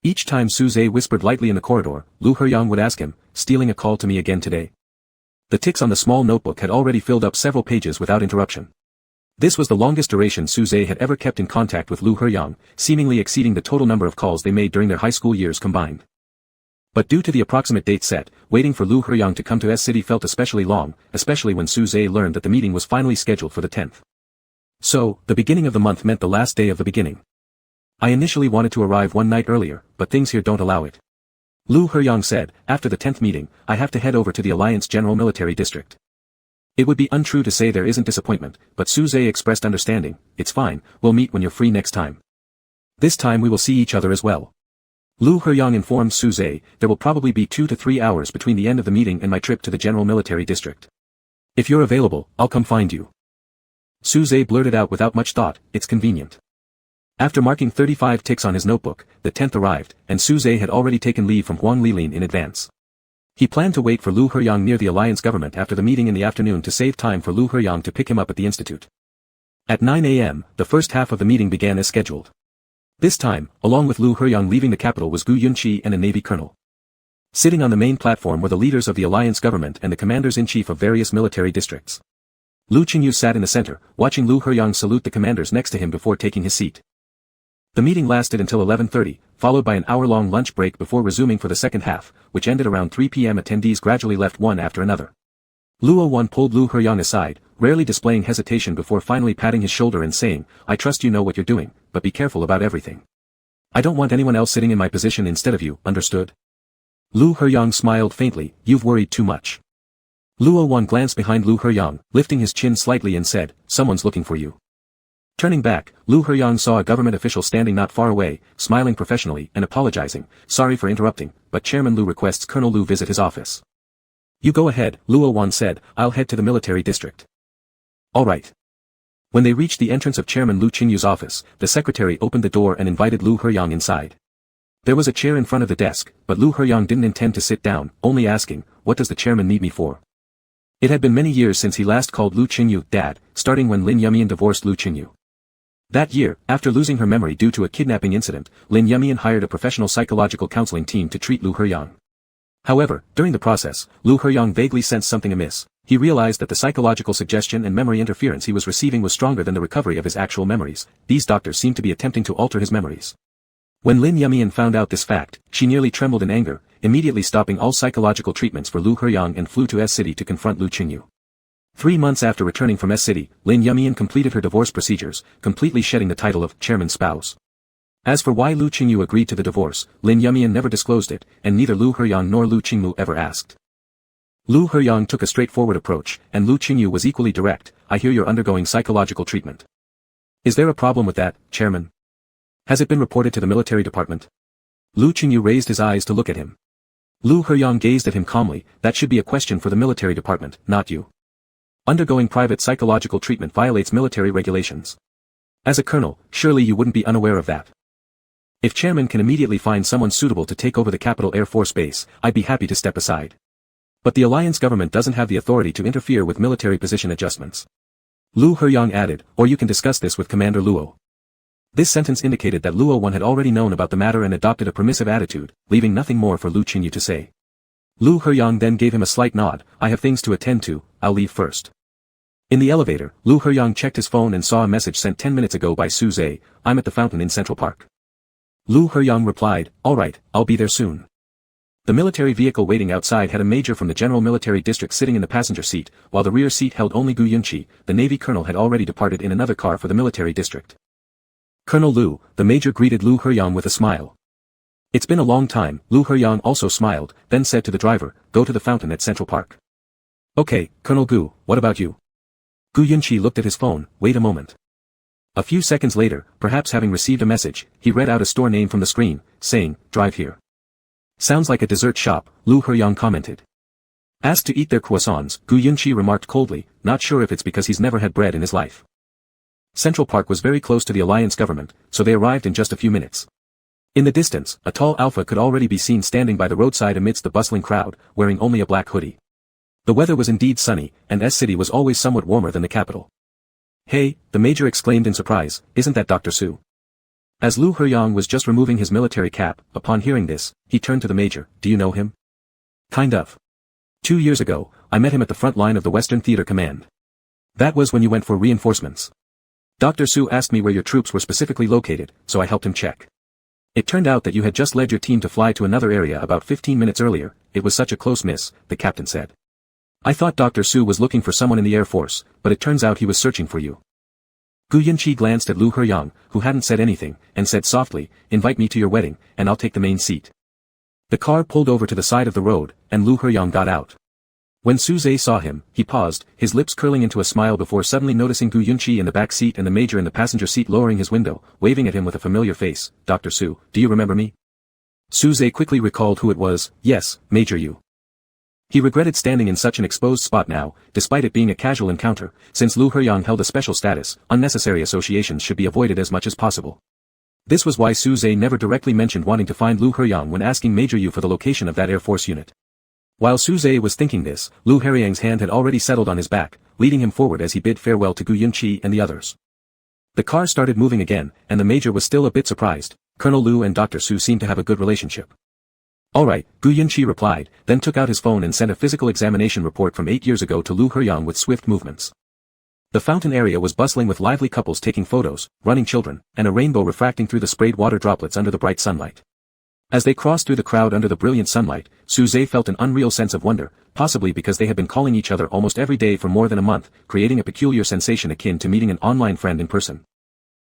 [SPEAKER 1] Each time Su Zhe whispered lightly in the corridor, Lu Heyang would ask him, "Stealing a call to me again today?" The ticks on the small notebook had already filled up several pages without interruption. This was the longest duration Su Zhe had ever kept in contact with Lu Heyang, seemingly exceeding the total number of calls they made during their high school years combined. But due to the approximate date set, waiting for Lu Heyang to come to S City felt especially long, especially when Su Zhe learned that the meeting was finally scheduled for the 10th. So, the beginning of the month meant the last day of the beginning. "I initially wanted to arrive one night earlier, but things here don't allow it." Lu Heyang said, "After the 10th meeting, I have to head over to the Alliance General Military District." It would be untrue to say there isn't disappointment, but Su Zhe expressed understanding. "It's fine, we'll meet when you're free next time. This time we will see each other as well." Lu Heyang informed Su Zhe, "There will probably be 2 to 3 hours between the end of the meeting and my trip to the General Military District. If you're available, I'll come find you." Su Zhe blurted out without much thought, "It's convenient." After marking 35 ticks on his notebook, the 10th arrived, and Su Zhe had already taken leave from Huang Lilin in advance. He planned to wait for Lu Heyang near the Alliance government after the meeting in the afternoon to save time for Lu Heyang to pick him up at the institute. At 9 a.m., the first half of the meeting began as scheduled. This time, along with Lu Heyang leaving the capital was Gu Yunqi and a Navy colonel. Sitting on the main platform were the leaders of the Alliance government and the commanders-in-chief of various military districts. Lu Qingyu sat in the center, watching Lu Heyang salute the commanders next to him before taking his seat. The meeting lasted until 11:30, followed by an hour-long lunch break before resuming for the second half, which ended around 3 p.m. Attendees gradually left one after another. Luo Wan pulled Lu Heyang aside, rarely displaying hesitation before finally patting his shoulder and saying, "I trust you know what you're doing, but be careful about everything. I don't want anyone else sitting in my position instead of you, understood?" Lu Heyang smiled faintly, "You've worried too much." Luo Wan glanced behind Lu Heyang, lifting his chin slightly and said, "Someone's looking for you." Turning back, Lu Heyang saw a government official standing not far away, smiling professionally and apologizing, "Sorry for interrupting, but Chairman Lu requests Colonel Lu visit his office." "You go ahead," Luo Wan said, "I'll head to the military district." "All right." When they reached the entrance of Chairman Lu Qingyu's office, the secretary opened the door and invited Lu Heyang inside. There was a chair in front of the desk, but Lu Heyang didn't intend to sit down, only asking, "What does the chairman need me for?" It had been many years since he last called Lu Qingyu Dad, starting when Lin Yumian divorced Lu Qingyu. That year, after losing her memory due to a kidnapping incident, Lin Yumian hired a professional psychological counseling team to treat Lu Heyang. However, during the process, Lu Heyang vaguely sensed something amiss. He realized that the psychological suggestion and memory interference he was receiving was stronger than the recovery of his actual memories. These doctors seemed to be attempting to alter his memories. When Lin Yumian found out this fact, she nearly trembled in anger, immediately stopping all psychological treatments for Lu Heyang and flew to S-City to confront Lu Qingyu. 3 months after returning from S-City, Lin Yumian completed her divorce procedures, completely shedding the title of chairman's spouse. As for why Lu Qingyu agreed to the divorce, Lin Yumian never disclosed it, and neither Lu Heyang nor Lu Qingmu ever asked. Lu Heyang took a straightforward approach, and Lu Qingyu was equally direct, "I hear you're undergoing psychological treatment. Is there a problem with that, Chairman? Has it been reported to the military department?" Lu Qingyu raised his eyes to look at him. Lu Heyang gazed at him calmly, "That should be a question for the military department, not you. Undergoing private psychological treatment violates military regulations. As a colonel, surely you wouldn't be unaware of that. If Chairman can immediately find someone suitable to take over the capital Air Force Base, I'd be happy to step aside. But the alliance government doesn't have the authority to interfere with military position adjustments." Lu Heyang added, "Or you can discuss this with Commander Luo." This sentence indicated that Luo Wan had already known about the matter and adopted a permissive attitude, leaving nothing more for Lu Qingyu to say. Lu Heyang then gave him a slight nod, "I have things to attend to, I'll leave first." In the elevator, Lu Heyang checked his phone and saw a message sent 10 minutes ago by Su Zhe, "I'm at the fountain in Central Park." Lu Heyang replied, "All right, I'll be there soon." The military vehicle waiting outside had a major from the General Military District sitting in the passenger seat, while the rear seat held only Gu Yunqi. The Navy colonel had already departed in another car for the military district. "Colonel Lu," the major greeted Lu Heyang with a smile. "It's been a long time." Lu Heyang also smiled, then said to the driver, "Go to the fountain at Central Park." "Okay, Colonel Gu, what about you?" Gu Yunqi looked at his phone, "Wait a moment." A few seconds later, perhaps having received a message, he read out a store name from the screen, saying, "Drive here." "Sounds like a dessert shop," Lu Heyang commented. Asked to eat their croissants, Gu Yunqi remarked coldly, not sure if it's because he's never had bread in his life. Central Park was very close to the alliance government, so they arrived in just a few minutes. In the distance, a tall alpha could already be seen standing by the roadside amidst the bustling crowd, wearing only a black hoodie. The weather was indeed sunny, and S-City was always somewhat warmer than the capital. "Hey," the major exclaimed in surprise, "isn't that Dr. Su?" As Lu Heyang was just removing his military cap, upon hearing this, he turned to the major, "Do you know him?" "Kind of. 2 years ago, I met him at the front line of the Western Theater Command. That was when you went for reinforcements. Dr. Su asked me where your troops were specifically located, so I helped him check. It turned out that you had just led your team to fly to another area about 15 minutes earlier. It was such a close miss," the captain said. "I thought Dr. Su was looking for someone in the Air Force, but it turns out he was searching for you." Gu Yunqi glanced at Lu Heyang, who hadn't said anything, and said softly, "Invite me to your wedding, and I'll take the main seat." The car pulled over to the side of the road, and Lu Heyang got out. When Su Zhe saw him, he paused, his lips curling into a smile before suddenly noticing Gu Yunqi in the back seat and the major in the passenger seat lowering his window, waving at him with a familiar face. "Dr. Su, do you remember me?" Su Zhe quickly recalled who it was. "Yes, Major Yu." He regretted standing in such an exposed spot now, despite it being a casual encounter. Since Lu Heyang held a special status, unnecessary associations should be avoided as much as possible. This was why Su Zhe never directly mentioned wanting to find Lu Heyang when asking Major Yu for the location of that Air Force unit. While Su Zhe was thinking this, Lu Heyang's hand had already settled on his back, leading him forward as he bid farewell to Gu Yunqi and the others. The car started moving again, and the major was still a bit surprised. Colonel Lu and Dr. Su seemed to have a good relationship. "All right," Gu Yunqi replied, then took out his phone and sent a physical examination report from 8 years ago to Lu Heyang with swift movements. The fountain area was bustling with lively couples taking photos, running children, and a rainbow refracting through the sprayed water droplets under the bright sunlight. As they crossed through the crowd under the brilliant sunlight, Suze felt an unreal sense of wonder, possibly because they had been calling each other almost every day for more than a month, creating a peculiar sensation akin to meeting an online friend in person.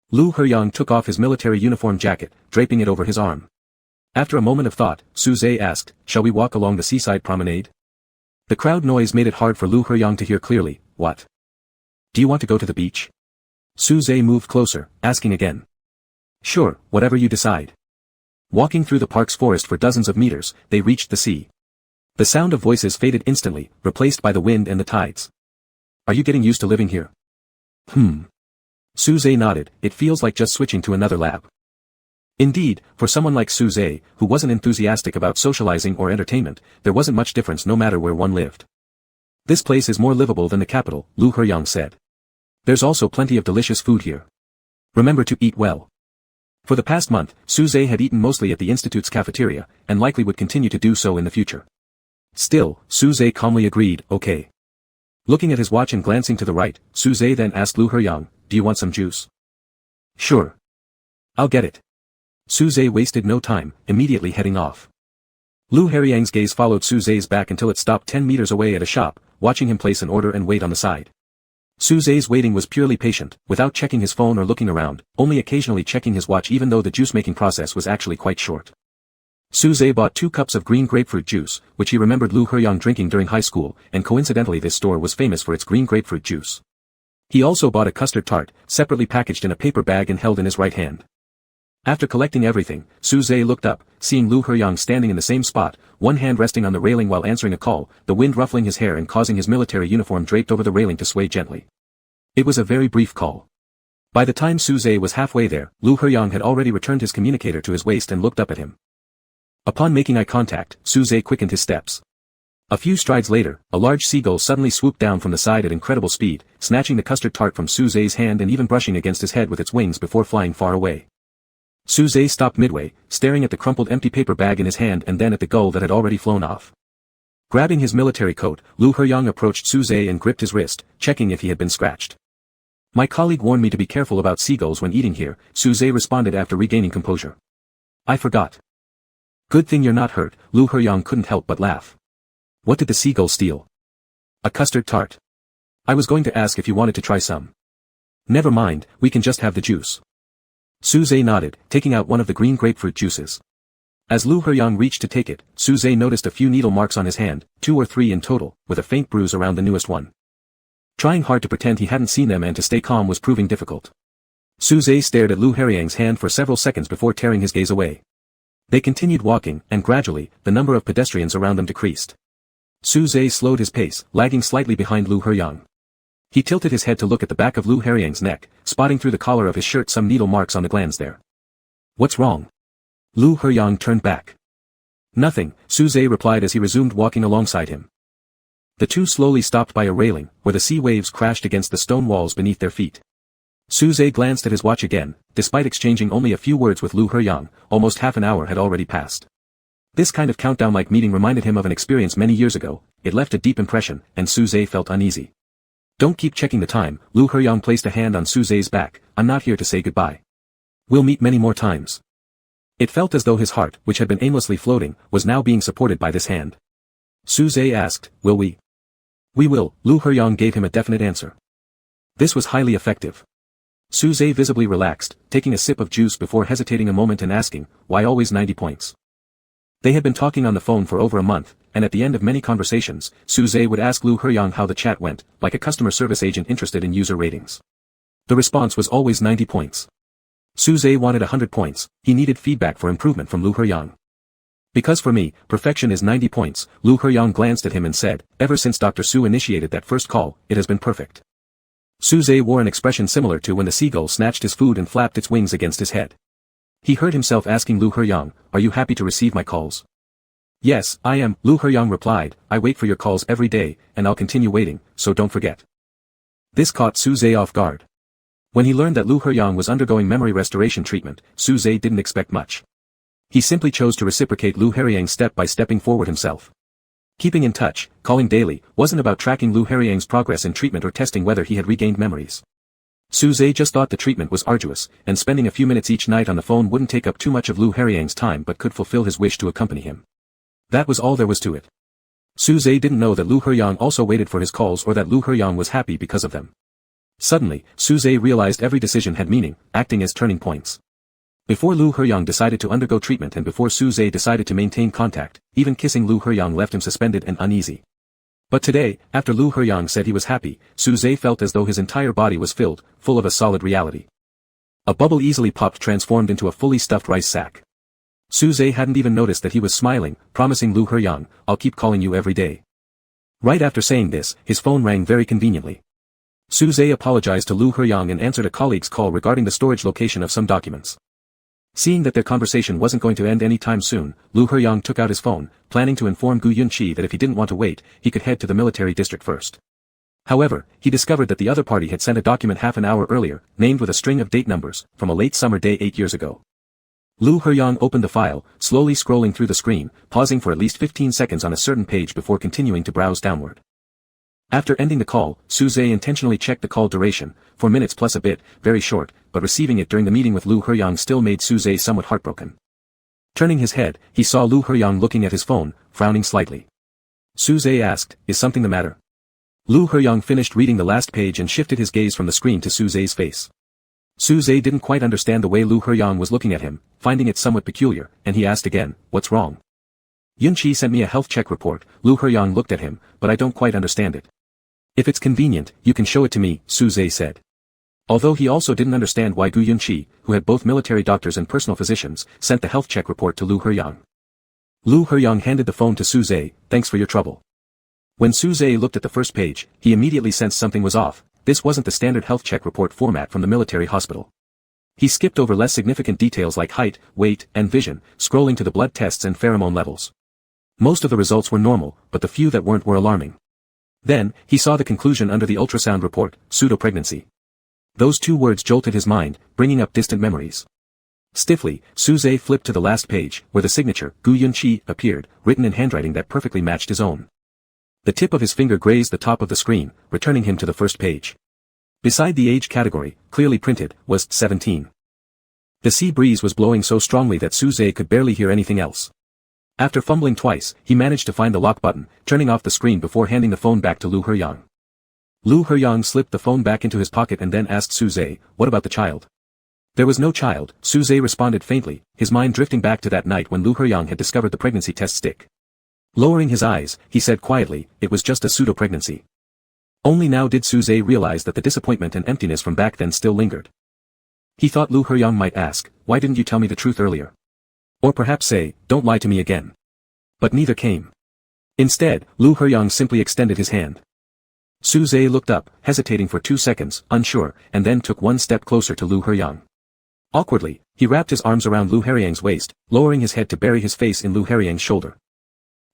[SPEAKER 1] Lu Heyang took off his military uniform jacket, draping it over his arm. After a moment of thought, Suze asked, "Shall we walk along the seaside promenade?" The crowd noise made it hard for Lu Heyang to hear clearly. "What? Do you want to go to the beach?" Suze moved closer, asking again. "Sure, whatever you decide." Walking through the park's forest for dozens of meters, they reached the sea. The sound of voices faded instantly, replaced by the wind and the tides. "Are you getting used to living here?" Suze nodded. "It feels like just switching to another lab." Indeed, for someone like Suze, who wasn't enthusiastic about socializing or entertainment, there wasn't much difference no matter where one lived. "This place is more livable than the capital," Lu Heyang said. "There's also plenty of delicious food here. Remember to eat well." For the past month, Suze had eaten mostly at the Institute's cafeteria, and likely would continue to do so in the future. Still, Suze calmly agreed, "Okay." Looking at his watch and glancing to the right, Suze then asked Lu Heyang, "Do you want some juice?" "Sure. I'll get it." Suze wasted no time, immediately heading off. Lu Heyang's gaze followed Suze's back until it stopped 10 meters away at a shop, watching him place an order and wait on the side. Suze's waiting was purely patient, without checking his phone or looking around, only occasionally checking his watch even though the juice-making process was actually quite short. Suze bought 2 cups of green grapefruit juice, which he remembered Lu Heyang drinking during high school, and coincidentally this store was famous for its green grapefruit juice. He also bought a custard tart, separately packaged in a paper bag and held in his right hand. After collecting everything, Suze looked up, seeing Lu Heyang standing in the same spot, one hand resting on the railing while answering a call, the wind ruffling his hair and causing his military uniform draped over the railing to sway gently. It was a very brief call. By the time Suze was halfway there, Lu Heyang had already returned his communicator to his waist and looked up at him. Upon making eye contact, Suze quickened his steps. A few strides later, a large seagull suddenly swooped down from the side at incredible speed, snatching the custard tart from Suze's hand and even brushing against his head with its wings before flying far away. Suze stopped midway, staring at the crumpled empty paper bag in his hand and then at the gull that had already flown off. Grabbing his military coat, Lu Heyang approached Suze and gripped his wrist, checking if he had been scratched. "My colleague warned me to be careful about seagulls when eating here," Suze responded after regaining composure. "I forgot." "Good thing you're not hurt," Lu Heyang couldn't help but laugh. "What did the seagull steal?" "A custard tart. I was going to ask if you wanted to try some." "Never mind, we can just have the juice." Suze nodded, taking out one of the green grapefruit juices. As Lu Heyang reached to take it, Suze noticed a few needle marks on his hand, 2 or 3 in total, with a faint bruise around the newest one. Trying hard to pretend he hadn't seen them and to stay calm was proving difficult. Suze stared at Lu Heyang's hand for several seconds before tearing his gaze away. They continued walking, and gradually, the number of pedestrians around them decreased. Suze slowed his pace, lagging slightly behind Lu Heyang. He tilted his head to look at the back of Lu Heyang's neck, spotting through the collar of his shirt some needle marks on the glands there. "What's wrong?" Lu Heyang turned back. "Nothing," Suze replied as he resumed walking alongside him. The two slowly stopped by a railing, where the sea waves crashed against the stone walls beneath their feet. Suze glanced at his watch again. Despite exchanging only a few words with Lu Heyang, almost half an hour had already passed. This kind of countdown-like meeting reminded him of an experience many years ago. It left a deep impression, and Suze felt uneasy. "Don't keep checking the time," Lu Heyang placed a hand on Suze's back. "I'm not here to say goodbye. We'll meet many more times." It felt as though his heart, which had been aimlessly floating, was now being supported by this hand. Suze asked, "Will we?" "We will," Lu Heyang gave him a definite answer. This was highly effective. Suze visibly relaxed, taking a sip of juice before hesitating a moment and asking, "Why always 90 points?" They had been talking on the phone for over a month, and at the end of many conversations, Suze would ask Lu Heyang how the chat went, like a customer service agent interested in user ratings. The response was always 90 points. Suze wanted 100 points. He needed feedback for improvement from Lu Heyang. "Because for me, perfection is 90 points, Lu Heyang glanced at him and said, "Ever since Dr. Su initiated that first call, it has been perfect." Suze wore an expression similar to when the seagull snatched his food and flapped its wings against his head. He heard himself asking Lu Heyang, "Are you happy to receive my calls?" "Yes, I am," Lu Heyang replied. "I wait for your calls every day, and I'll continue waiting, so don't forget." This caught Suze off guard. When he learned that Lu Heyang was undergoing memory restoration treatment, Suze didn't expect much. He simply chose to reciprocate Lu Heyang's step by stepping forward himself. Keeping in touch, calling daily, wasn't about tracking Lu Heriang's progress in treatment or testing whether he had regained memories. Suze just thought the treatment was arduous, and spending a few minutes each night on the phone wouldn't take up too much of Lu Heriang's time but could fulfill his wish to accompany him. That was all there was to it. Suze didn't know that Lu Heriang also waited for his calls or that Lu Heriang was happy because of them. Suddenly, Suze realized every decision had meaning, acting as turning points. Before Lu Heriang decided to undergo treatment and before Suze decided to maintain contact, even kissing Lu Heriang left him suspended and uneasy. But today, after Lu Heriang said he was happy, Suze felt as though his entire body was filled, full of a solid reality. A bubble easily popped, transformed into a fully stuffed rice sack. Suze hadn't even noticed that he was smiling, promising Lu Heriang, "I'll keep calling you every day." Right after saying this, his phone rang very conveniently. Suze apologized to Lu Heriang and answered a colleague's call regarding the storage location of some documents. Seeing that their conversation wasn't going to end any time soon, Lu Heriang took out his phone, planning to inform Gu Yunqi that if he didn't want to wait, he could head to the military district first. However, he discovered that the other party had sent a document half an hour earlier, named with a string of date numbers, from a late summer day 8 years ago. Lu Heriang opened the file, slowly scrolling through the screen, pausing for at least 15 seconds on a certain page before continuing to browse downward. After ending the call, Suze intentionally checked the call duration, 4 minutes plus a bit, very short, but receiving it during the meeting with Lu Heriang still made Suze somewhat heartbroken. Turning his head, he saw Lu Heriang looking at his phone, frowning slightly. Suze asked, "Is something the matter?" Lu Heriang finished reading the last page and shifted his gaze from the screen to Suze's face. Suze didn't quite understand the way Lu Heriang was looking at him, finding it somewhat peculiar, and he asked again, "What's wrong?" "Yunqi sent me a health check report." Lu Heriang looked at him, "but I don't quite understand it." "If it's convenient, you can show it to me," Suze said. Although he also didn't understand why Gu Yunqi, who had both military doctors and personal physicians, sent the health check report to Lu Heriang. Lu Heriang handed the phone to Suze, "Thanks for your trouble." When Suze looked at the first page, he immediately sensed something was off. This wasn't the standard health check report format from the military hospital. He skipped over less significant details like height, weight, and vision, scrolling to the blood tests and pheromone levels. Most of the results were normal, but the few that weren't were alarming. Then, he saw the conclusion under the ultrasound report, pseudo-pregnancy. Those two words jolted his mind, bringing up distant memories. Stiffly, Suze flipped to the last page, where the signature, Gu Yunqi, appeared, written in handwriting that perfectly matched his own. The tip of his finger grazed the top of the screen, returning him to the first page. Beside the age category, clearly printed, was 17. The sea breeze was blowing so strongly that Suze could barely hear anything else. After fumbling twice, he managed to find the lock button, turning off the screen before handing the phone back to Lu Heriang. Lu Heriang slipped the phone back into his pocket and then asked Suze, "What about the child?" "There was no child," Suze responded faintly, his mind drifting back to that night when Lu Heriang had discovered the pregnancy test stick. Lowering his eyes, he said quietly, "It was just a pseudo-pregnancy." Only now did Suze realize that the disappointment and emptiness from back then still lingered. He thought Lu Heriang might ask, "Why didn't you tell me the truth earlier?" Or perhaps say, "Don't lie to me again." But neither came. Instead, Lu Heriang simply extended his hand. Suze looked up, hesitating for 2 seconds, unsure, and then took one step closer to Lu Heriang. Awkwardly, he wrapped his arms around Lu Heriang's waist, lowering his head to bury his face in Lu Heriang's shoulder.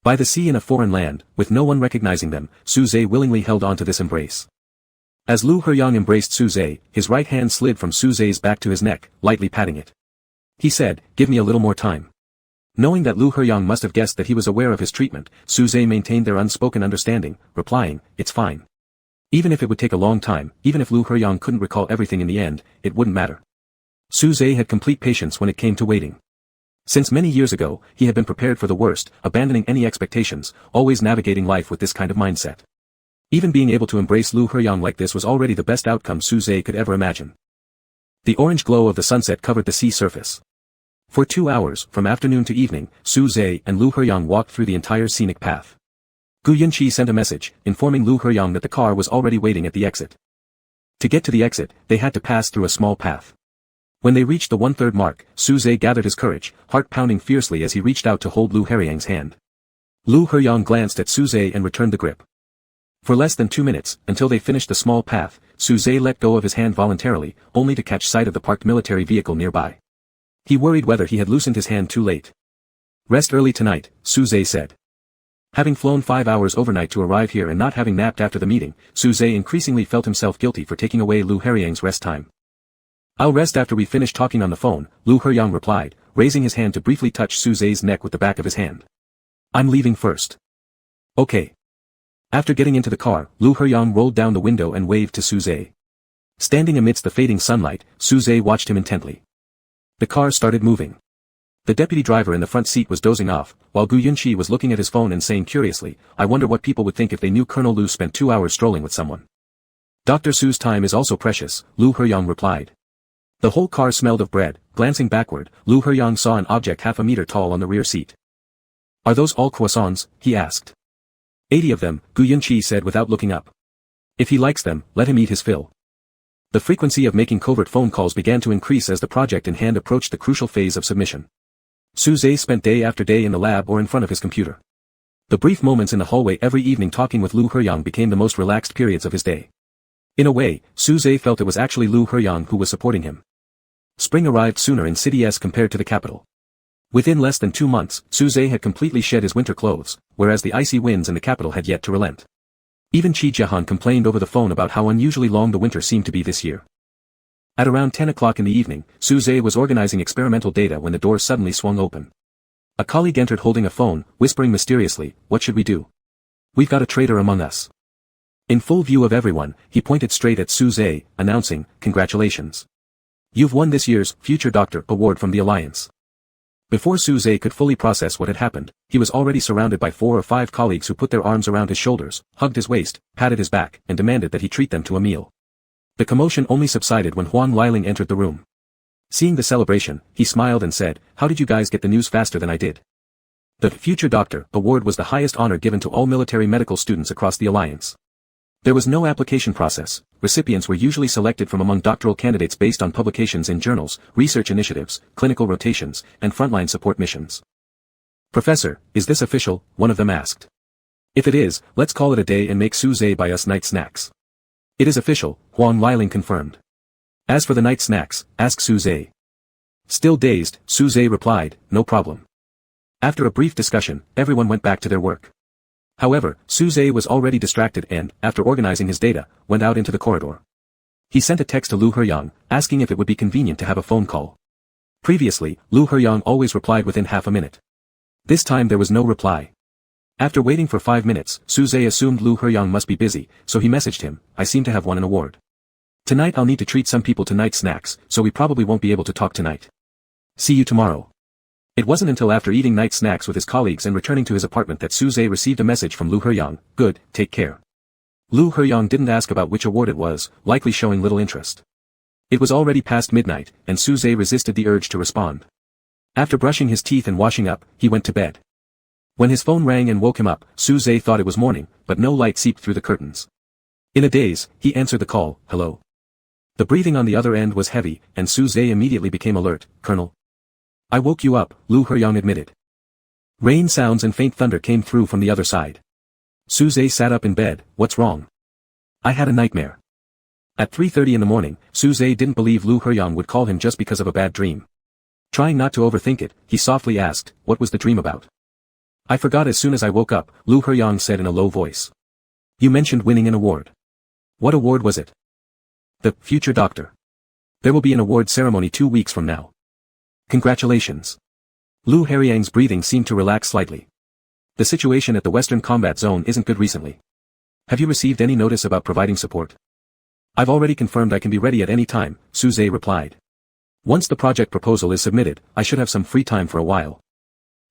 [SPEAKER 1] By the sea in a foreign land, with no one recognizing them, Suze willingly held on to this embrace. As Lu Heriang embraced Suze, his right hand slid from Suze's back to his neck, lightly patting it. He said, "Give me a little more time." Knowing that Lu Heriang must have guessed that he was aware of his treatment, Suze maintained their unspoken understanding, replying, "It's fine." Even if it would take a long time, even if Lu Heriang couldn't recall everything in the end, it wouldn't matter. Suze had complete patience when it came to waiting. Since many years ago, he had been prepared for the worst, abandoning any expectations, always navigating life with this kind of mindset. Even being able to embrace Lu Heriang like this was already the best outcome Suze could ever imagine. The orange glow of the sunset covered the sea surface. For 2 hours, from afternoon to evening, Suze and Lu Heriang walked through the entire scenic path. Gu Yunqi sent a message, informing Lu Heriang that the car was already waiting at the exit. To get to the exit, they had to pass through a small path. When they reached the 1/3 mark, Suze gathered his courage, heart pounding fiercely as he reached out to hold Lu Heriang's hand. Lu Heriang glanced at Suze and returned the grip. For less than 2 minutes, until they finished the small path, Suze let go of his hand voluntarily, only to catch sight of the parked military vehicle nearby. He worried whether he had loosened his hand too late. "Rest early tonight," Suze said. Having flown 5 hours overnight to arrive here and not having napped after the meeting, Suze increasingly felt himself guilty for taking away Lu Heriang's rest time. "I'll rest after we finish talking on the phone," Lu Heriang replied, raising his hand to briefly touch Suze's neck with the back of his hand. "I'm leaving first." Okay. After getting into the car, Lu Heyang rolled down the window and waved to Suze. Standing amidst the fading sunlight, Suze watched him intently. The car started moving. The deputy driver in the front seat was dozing off, while Gu Yunqi was looking at his phone and saying curiously, I wonder what people would think if they knew Colonel Lu spent 2 hours strolling with someone. Dr. Su's time is also precious, Lu Heyang replied. The whole car smelled of bread. Glancing backward, Lu Heyang saw an object half a meter tall on the rear seat. Are those all croissants? He asked. 80 of them, Gu Yunqi said without looking up. If he likes them, let him eat his fill. The frequency of making covert phone calls began to increase as the project in hand approached the crucial phase of submission. Suze spent day after day in the lab or in front of his computer. The brief moments in the hallway every evening talking with Lu Heyang became the most relaxed periods of his day. In a way, Suze felt it was actually Lu Heyang who was supporting him. Spring arrived sooner in City S compared to the capital. Within less than 2 months, Suze had completely shed his winter clothes, whereas the icy winds in the capital had yet to relent. Even Qi Jiahan complained over the phone about how unusually long the winter seemed to be this year. At around 10 o'clock in the evening, Suze was organizing experimental data when the door suddenly swung open. A colleague entered holding a phone, whispering mysteriously, what should we do? We've got a traitor among us. In full view of everyone, he pointed straight at Suze, announcing, congratulations. You've won this year's Future Doctor Award from the Alliance. Before Suze could fully process what had happened, he was already surrounded by 4 or 5 colleagues who put their arms around his shoulders, hugged his waist, patted his back, and demanded that he treat them to a meal. The commotion only subsided when Huang Liling entered the room. Seeing the celebration, he smiled and said, how did you guys get the news faster than I did? The Future Doctor Award was the highest honor given to all military medical students across the Alliance. There was no application process. Recipients were usually selected from among doctoral candidates based on publications in journals, research initiatives, clinical rotations, and frontline support missions. Professor, is this official? One of them asked. If it is, let's call it a day and make Suze buy us night snacks. It is official, Huang Liling confirmed. As for the night snacks, ask Suze. Still dazed, Suze replied, no problem. After a brief discussion, everyone went back to their work. However, Suze was already distracted and, after organizing his data, went out into the corridor. He sent a text to Lu Heyang, asking if it would be convenient to have a phone call. Previously, Lu Heyang always replied within half a minute. This time there was no reply. After waiting for 5 minutes, Suze assumed Lu Heyang must be busy, so he messaged him, I seem to have won an award. Tonight I'll need to treat some people to night snacks, so we probably won't be able to talk tonight. See you tomorrow. It wasn't until after eating night snacks with his colleagues and returning to his apartment that Suze received a message from Lu Heyang, good, take care. Lu Heyang didn't ask about which award it was, likely showing little interest. It was already past midnight, and Suze resisted the urge to respond. After brushing his teeth and washing up, he went to bed. When his phone rang and woke him up, Suze thought it was morning, but no light seeped through the curtains. In a daze, he answered the call, hello. The breathing on the other end was heavy, and Suze immediately became alert, Colonel. I woke you up, Lu Heyang admitted. Rain sounds and faint thunder came through from the other side. Suze sat up in bed, what's wrong? I had a nightmare. At 3:30 in the morning, Suze didn't believe Lu Heyang would call him just because of a bad dream. Trying not to overthink it, he softly asked, what was the dream about? I forgot as soon as I woke up, Lu Heyang said in a low voice. You mentioned winning an award. What award was it? The Future Doctor. There will be an award ceremony 2 weeks from now. Congratulations. Lu Heyang's breathing seemed to relax slightly. The situation at the Western Combat Zone isn't good recently. Have you received any notice about providing support? I've already confirmed I can be ready at any time, Suze replied. Once the project proposal is submitted, I should have some free time for a while.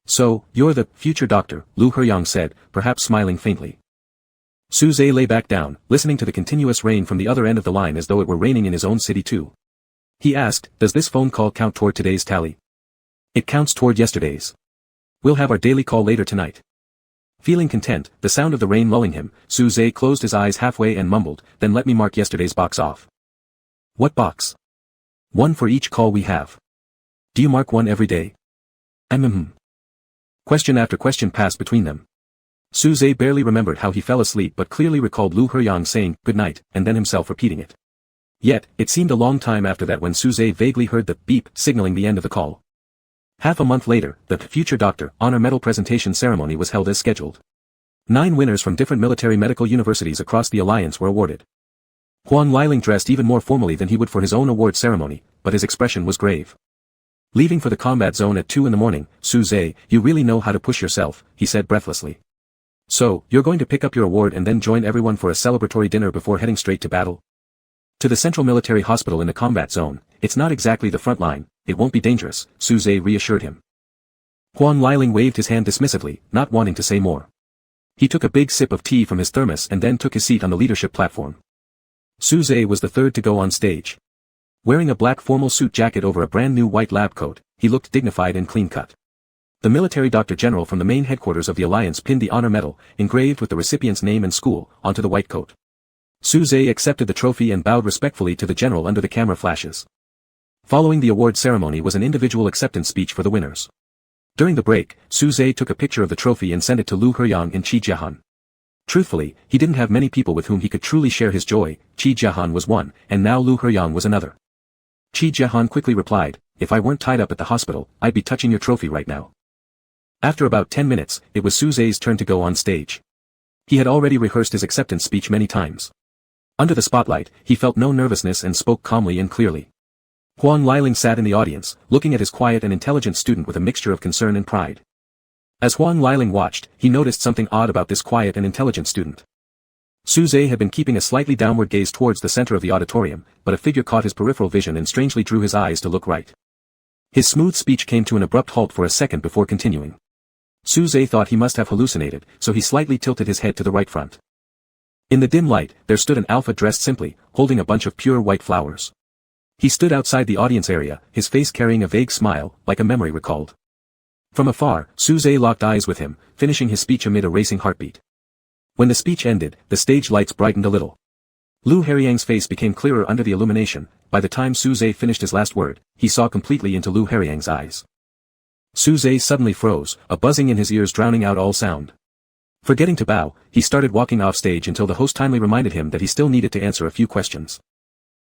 [SPEAKER 1] So, you're the Future Doctor, Lu Heyang said, perhaps smiling faintly. Suze lay back down, listening to the continuous rain from the other end of the line as though it were raining in his own city too. He asked, does this phone call count toward today's tally? It counts toward yesterday's. We'll have our daily call later tonight. Feeling content, the sound of the rain lulling him, Suze closed his eyes halfway and mumbled, then let me mark yesterday's box off. What box? One for each call we have. Do you mark one every day? Question after question passed between them. Suze barely remembered how he fell asleep but clearly recalled Lu Heyang saying, good night, and then himself repeating it. Yet, it seemed a long time after that when Suze vaguely heard the beep signaling the end of the call. Half a month later, the Future Doctor Honor Medal presentation ceremony was held as scheduled. 9 winners from different military medical universities across the Alliance were awarded. Huang Liling dressed even more formally than he would for his own award ceremony, but his expression was grave. Leaving for the combat zone at 2 in the morning, Suze, you really know how to push yourself, he said breathlessly. So, you're going to pick up your award and then join everyone for a celebratory dinner before heading straight to battle? To the Central Military Hospital in the combat zone, it's not exactly the front line, it won't be dangerous, Suze reassured him. Huan Liling waved his hand dismissively, not wanting to say more. He took a big sip of tea from his thermos and then took his seat on the leadership platform. Suze was the third to go on stage. Wearing a black formal suit jacket over a brand new white lab coat, he looked dignified and clean-cut. The military doctor general from the main headquarters of the Alliance pinned the honor medal, engraved with the recipient's name and school, onto the white coat. Suze accepted the trophy and bowed respectfully to the general under the camera flashes. Following the award ceremony was an individual acceptance speech for the winners. During the break, Suze took a picture of the trophy and sent it to Lu Heyang in Chijiahan. Truthfully, he didn't have many people with whom he could truly share his joy. Chijiahan was one, and now Lu Heyang was another. Chijiahan quickly replied, "If I weren't tied up at the hospital, I'd be touching your trophy right now." After about 10 minutes, it was Suze's turn to go on stage. He had already rehearsed his acceptance speech many times. Under the spotlight, he felt no nervousness and spoke calmly and clearly. Huan Liling sat in the audience, looking at his quiet and intelligent student with a mixture of concern and pride. As Huan Liling watched, he noticed something odd about this quiet and intelligent student. Suze had been keeping a slightly downward gaze towards the center of the auditorium, but a figure caught his peripheral vision and strangely drew his eyes to look right. His smooth speech came to an abrupt halt for a second before continuing. Suze thought he must have hallucinated, so he slightly tilted his head to the right front. In the dim light, there stood an alpha dressed simply, holding a bunch of pure white flowers. He stood outside the audience area, his face carrying a vague smile, like a memory recalled. From afar, Suze locked eyes with him, finishing his speech amid a racing heartbeat. When the speech ended, the stage lights brightened a little. Lu Heyang's face became clearer under the illumination. By the time Suze finished his last word, he saw completely into Lu Heyang's eyes. Suze suddenly froze, a buzzing in his ears drowning out all sound. Forgetting to bow, he started walking off stage until the host timely reminded him that he still needed to answer a few questions.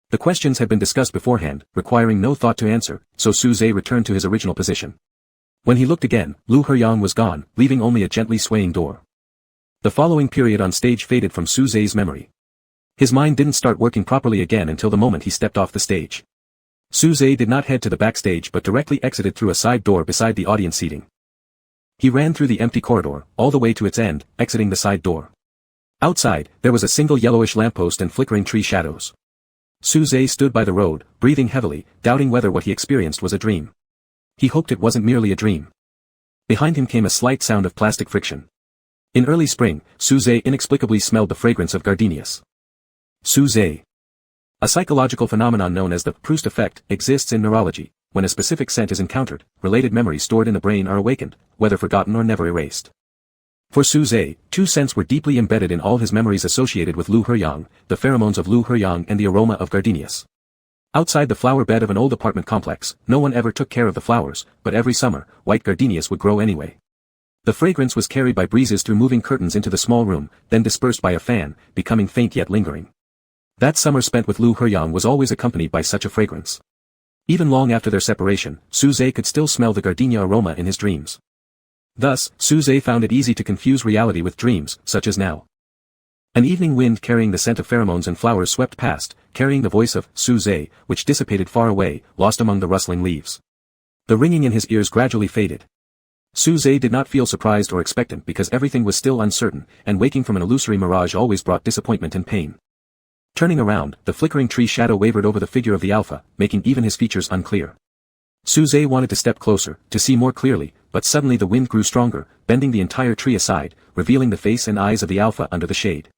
[SPEAKER 1] The questions had been discussed beforehand, requiring no thought to answer, so Suze returned to his original position. When he looked again, Lu Heyang was gone, leaving only a gently swaying door. The following period on stage faded from Suze's memory. His mind didn't start working properly again until the moment he stepped off the stage. Suze did not head to the backstage but directly exited through a side door beside the audience seating. He ran through the empty corridor, all the way to its end, exiting the side door. Outside, there was a single yellowish lamppost and flickering tree shadows. Suze stood by the road, breathing heavily, doubting whether what he experienced was a dream. He hoped it wasn't merely a dream. Behind him came a slight sound of plastic friction. In early spring, Suze inexplicably smelled the fragrance of gardenias. Suze. A psychological phenomenon known as the Proust effect exists in neurology. When a specific scent is encountered, related memories stored in the brain are awakened, whether forgotten or never erased. For Suze, two scents were deeply embedded in all his memories associated with Lu Heyang, the pheromones of Lu Heyang and the aroma of gardenias. Outside the flower bed of an old apartment complex, no one ever took care of the flowers, but every summer, white gardenias would grow anyway. The fragrance was carried by breezes through moving curtains into the small room, then dispersed by a fan, becoming faint yet lingering. That summer spent with Lu Heyang was always accompanied by such a fragrance. Even long after their separation, Suze could still smell the gardenia aroma in his dreams. Thus, Suze found it easy to confuse reality with dreams, such as now. An evening wind carrying the scent of pheromones and flowers swept past, carrying the voice of Suze, which dissipated far away, lost among the rustling leaves. The ringing in his ears gradually faded. Suze did not feel surprised or expectant because everything was still uncertain, and waking from an illusory mirage always brought disappointment and pain. Turning around, the flickering tree shadow wavered over the figure of the alpha, making even his features unclear. Suze wanted to step closer, to see more clearly, but suddenly the wind grew stronger, bending the entire tree aside, revealing the face and eyes of the alpha under the shade.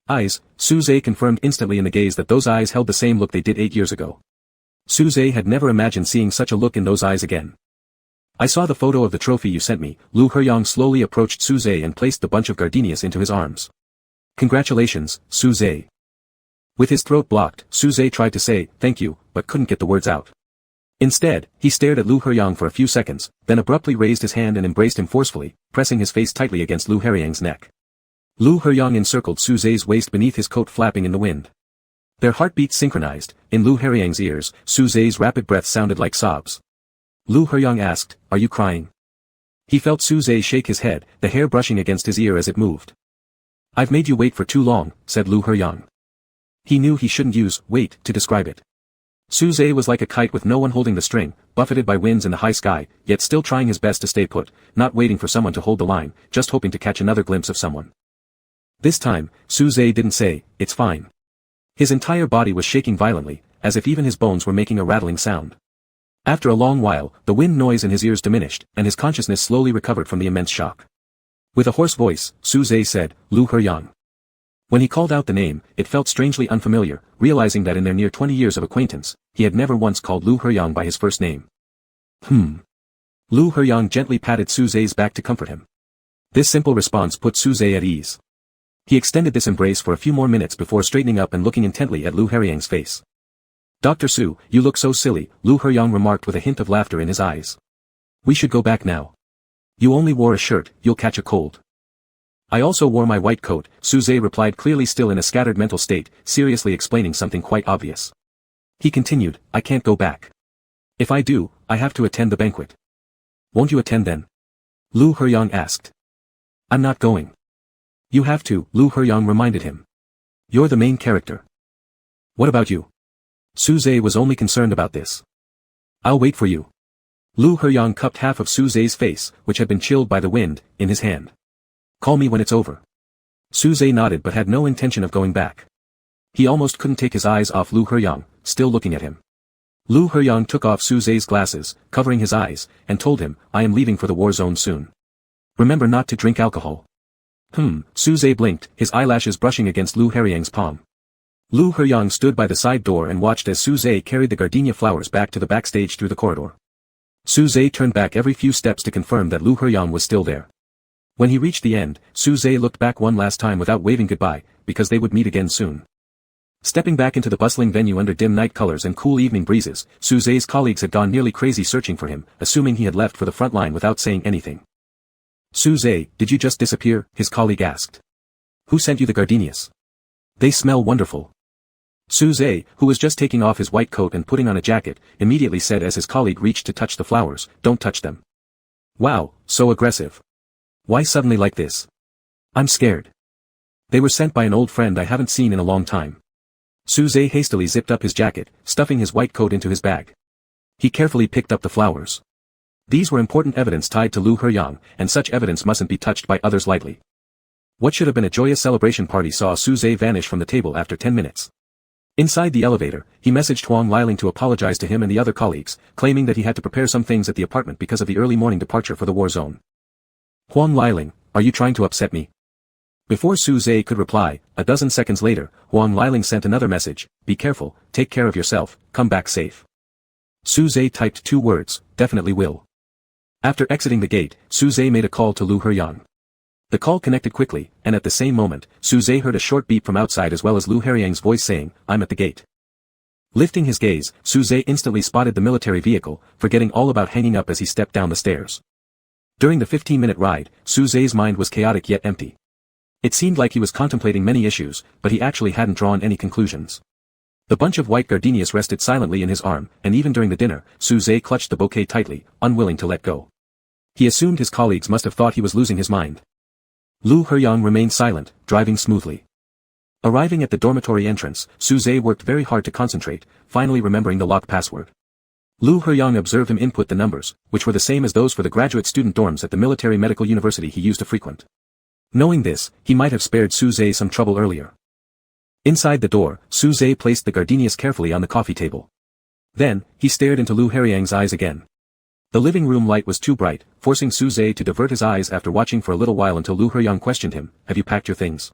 [SPEAKER 1] Eyes, Suze confirmed instantly in the gaze that those eyes held the same look they did 8 years ago. Suze had never imagined seeing such a look in those eyes again. I saw the photo of the trophy you sent me. Lu Heyang slowly approached Suze and placed the bunch of gardenias into his arms. Congratulations, Suze. With his throat blocked, Suze tried to say, thank you, but couldn't get the words out. Instead, he stared at Lu Heyang for a few seconds, then abruptly raised his hand and embraced him forcefully, pressing his face tightly against Lu Heyang's neck. Lu Heyang encircled Suze's waist beneath his coat flapping in the wind. Their heartbeats synchronized. In Lu Heyang's ears, Suze's rapid breaths sounded like sobs. Lu Heyang asked, are you crying? He felt Suze shake his head, the hair brushing against his ear as it moved. I've made you wait for too long, said Lu Heyang. He knew he shouldn't use wait to describe it. Suze was like a kite with no one holding the string, buffeted by winds in the high sky, yet still trying his best to stay put, not waiting for someone to hold the line, just hoping to catch another glimpse of someone. This time, Suze didn't say, "It's fine." His entire body was shaking violently, as if even his bones were making a rattling sound. After a long while, the wind noise in his ears diminished, and his consciousness slowly recovered from the immense shock. With a hoarse voice, Suze said, "Lu Heyang." When he called out the name, it felt strangely unfamiliar, realizing that in their near 20 years of acquaintance, he had never once called Lu Heyang by his first name. Lu Heyang gently patted Suze's back to comfort him. This simple response put Suze at ease. He extended this embrace for a few more minutes before straightening up and looking intently at Lu Heyang's face. "Dr. Su, you look so silly," Lu Heyang remarked with a hint of laughter in his eyes. "We should go back now. You only wore a shirt, you'll catch a cold." "I also wore my white coat," Suze replied, clearly still in a scattered mental state, seriously explaining something quite obvious. He continued, "I can't go back. If I do, I have to attend the banquet." "Won't you attend then?" Lu Heyang asked. "I'm not going." "You have to," Lu Heyang reminded him. "You're the main character." "What about you?" Suze was only concerned about this. "I'll wait for you." Lu Heyang cupped half of Suze's face, which had been chilled by the wind, in his hand. "Call me when it's over." Suze nodded but had no intention of going back. He almost couldn't take his eyes off Lu Heyang, still looking at him. Lu Heyang took off Suze's glasses, covering his eyes, and told him, "I am leaving for the war zone soon. Remember not to drink alcohol." Suze blinked, his eyelashes brushing against Lu Heyang's palm. Lu Heyang stood by the side door and watched as Suze carried the gardenia flowers back to the backstage through the corridor. Suze turned back every few steps to confirm that Lu Heyang was still there. When he reached the end, Suze looked back one last time without waving goodbye, because they would meet again soon. Stepping back into the bustling venue under dim night colors and cool evening breezes, Suze's colleagues had gone nearly crazy searching for him, assuming he had left for the front line without saying anything. "Suze, did you just disappear?" his colleague asked. "Who sent you the gardenias? They smell wonderful." Suze, who was just taking off his white coat and putting on a jacket, immediately said as his colleague reached to touch the flowers, "Don't touch them." "Wow, so aggressive. Why suddenly like this?" "I'm scared. They were sent by an old friend I haven't seen in a long time." Suze hastily zipped up his jacket, stuffing his white coat into his bag. He carefully picked up the flowers. These were important evidence tied to Lu Heyang, and such evidence mustn't be touched by others lightly. What should have been a joyous celebration party saw Suze vanish from the table after 10 minutes. Inside the elevator, he messaged Huang Liling to apologize to him and the other colleagues, claiming that he had to prepare some things at the apartment because of the early morning departure for the war zone. "Huang Liling, are you trying to upset me?" Before Suze could reply, a dozen seconds later, Huang Liling sent another message, "Be careful, take care of yourself, come back safe." Suze typed 2 words, "Definitely will." After exiting the gate, Suze made a call to Lu Heyang. The call connected quickly, and at the same moment, Suze heard a short beep from outside as well as Lu Heyang's voice saying, "I'm at the gate." Lifting his gaze, Suze instantly spotted the military vehicle, forgetting all about hanging up as he stepped down the stairs. During the 15-minute ride, Suze's mind was chaotic yet empty. It seemed like he was contemplating many issues, but he actually hadn't drawn any conclusions. The bunch of white gardenias rested silently in his arm, and even during the dinner, Suze clutched the bouquet tightly, unwilling to let go. He assumed his colleagues must have thought he was losing his mind. Lu Heyang remained silent, driving smoothly. Arriving at the dormitory entrance, Suze worked very hard to concentrate, finally remembering the lock password. Lu Heyang observed him input the numbers, which were the same as those for the graduate student dorms at the military medical university he used to frequent. Knowing this, he might have spared Suze some trouble earlier. Inside the door, Suze placed the gardenias carefully on the coffee table. Then, he stared into Lu Heyang's eyes again. The living room light was too bright, forcing Suze to divert his eyes after watching for a little while until Lu Heyang questioned him, "Have you packed your things?"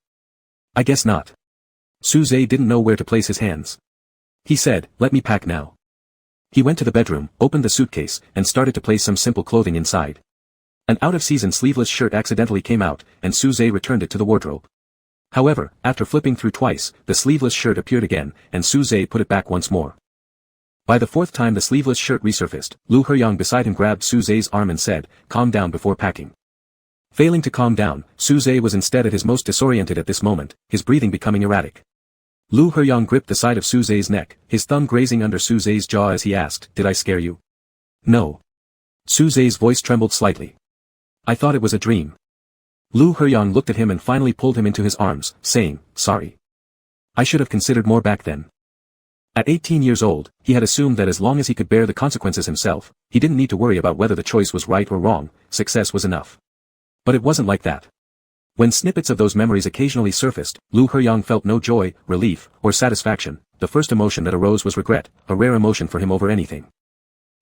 [SPEAKER 1] "I guess not." Suze didn't know where to place his hands. He said, "Let me pack now." He went to the bedroom, opened the suitcase, and started to place some simple clothing inside. An out-of-season sleeveless shirt accidentally came out, and Suze returned it to the wardrobe. However, after flipping through twice, the sleeveless shirt appeared again, and Suze put it back once more. By the 4th time the sleeveless shirt resurfaced, Lu Heyang beside him grabbed Suze's arm and said, "Calm down before packing." Failing to calm down, Suze was instead at his most disoriented at this moment, his breathing becoming erratic. Lu Heyang gripped the side of Suze's neck, his thumb grazing under Suze's jaw as he asked, "Did I scare you?" "No." Suze's voice trembled slightly. "I thought it was a dream." Lu Heyang looked at him and finally pulled him into his arms, saying, "Sorry. I should have considered more back then." At 18 years old, he had assumed that as long as he could bear the consequences himself, he didn't need to worry about whether the choice was right or wrong, success was enough. But it wasn't like that. When snippets of those memories occasionally surfaced, Lu Heyang felt no joy, relief, or satisfaction. The first emotion that arose was regret, a rare emotion for him over anything.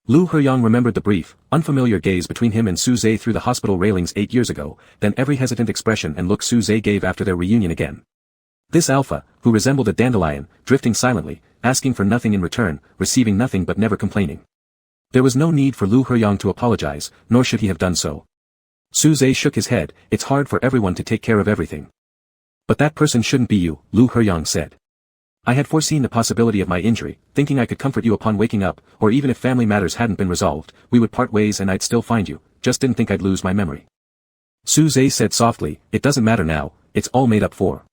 [SPEAKER 1] Lu Heyang remembered the brief, unfamiliar gaze between him and Su Zhe through the hospital railings 8 years ago, then every hesitant expression and look Su Zhe gave after their reunion again. This alpha, who resembled a dandelion, drifting silently, asking for nothing in return, receiving nothing but never complaining. There was no need for Lu Heyang to apologize, nor should he have done so. Su Zhe shook his head. It's hard for everyone to take care of everything. But that person shouldn't be you, Lu Heyang said. I had foreseen the possibility of my injury, thinking I could comfort you upon waking up, or even if family matters hadn't been resolved, we would part ways and I'd still find you, just didn't think I'd lose my memory. Su Zhe said softly, it doesn't matter now, it's all made up for.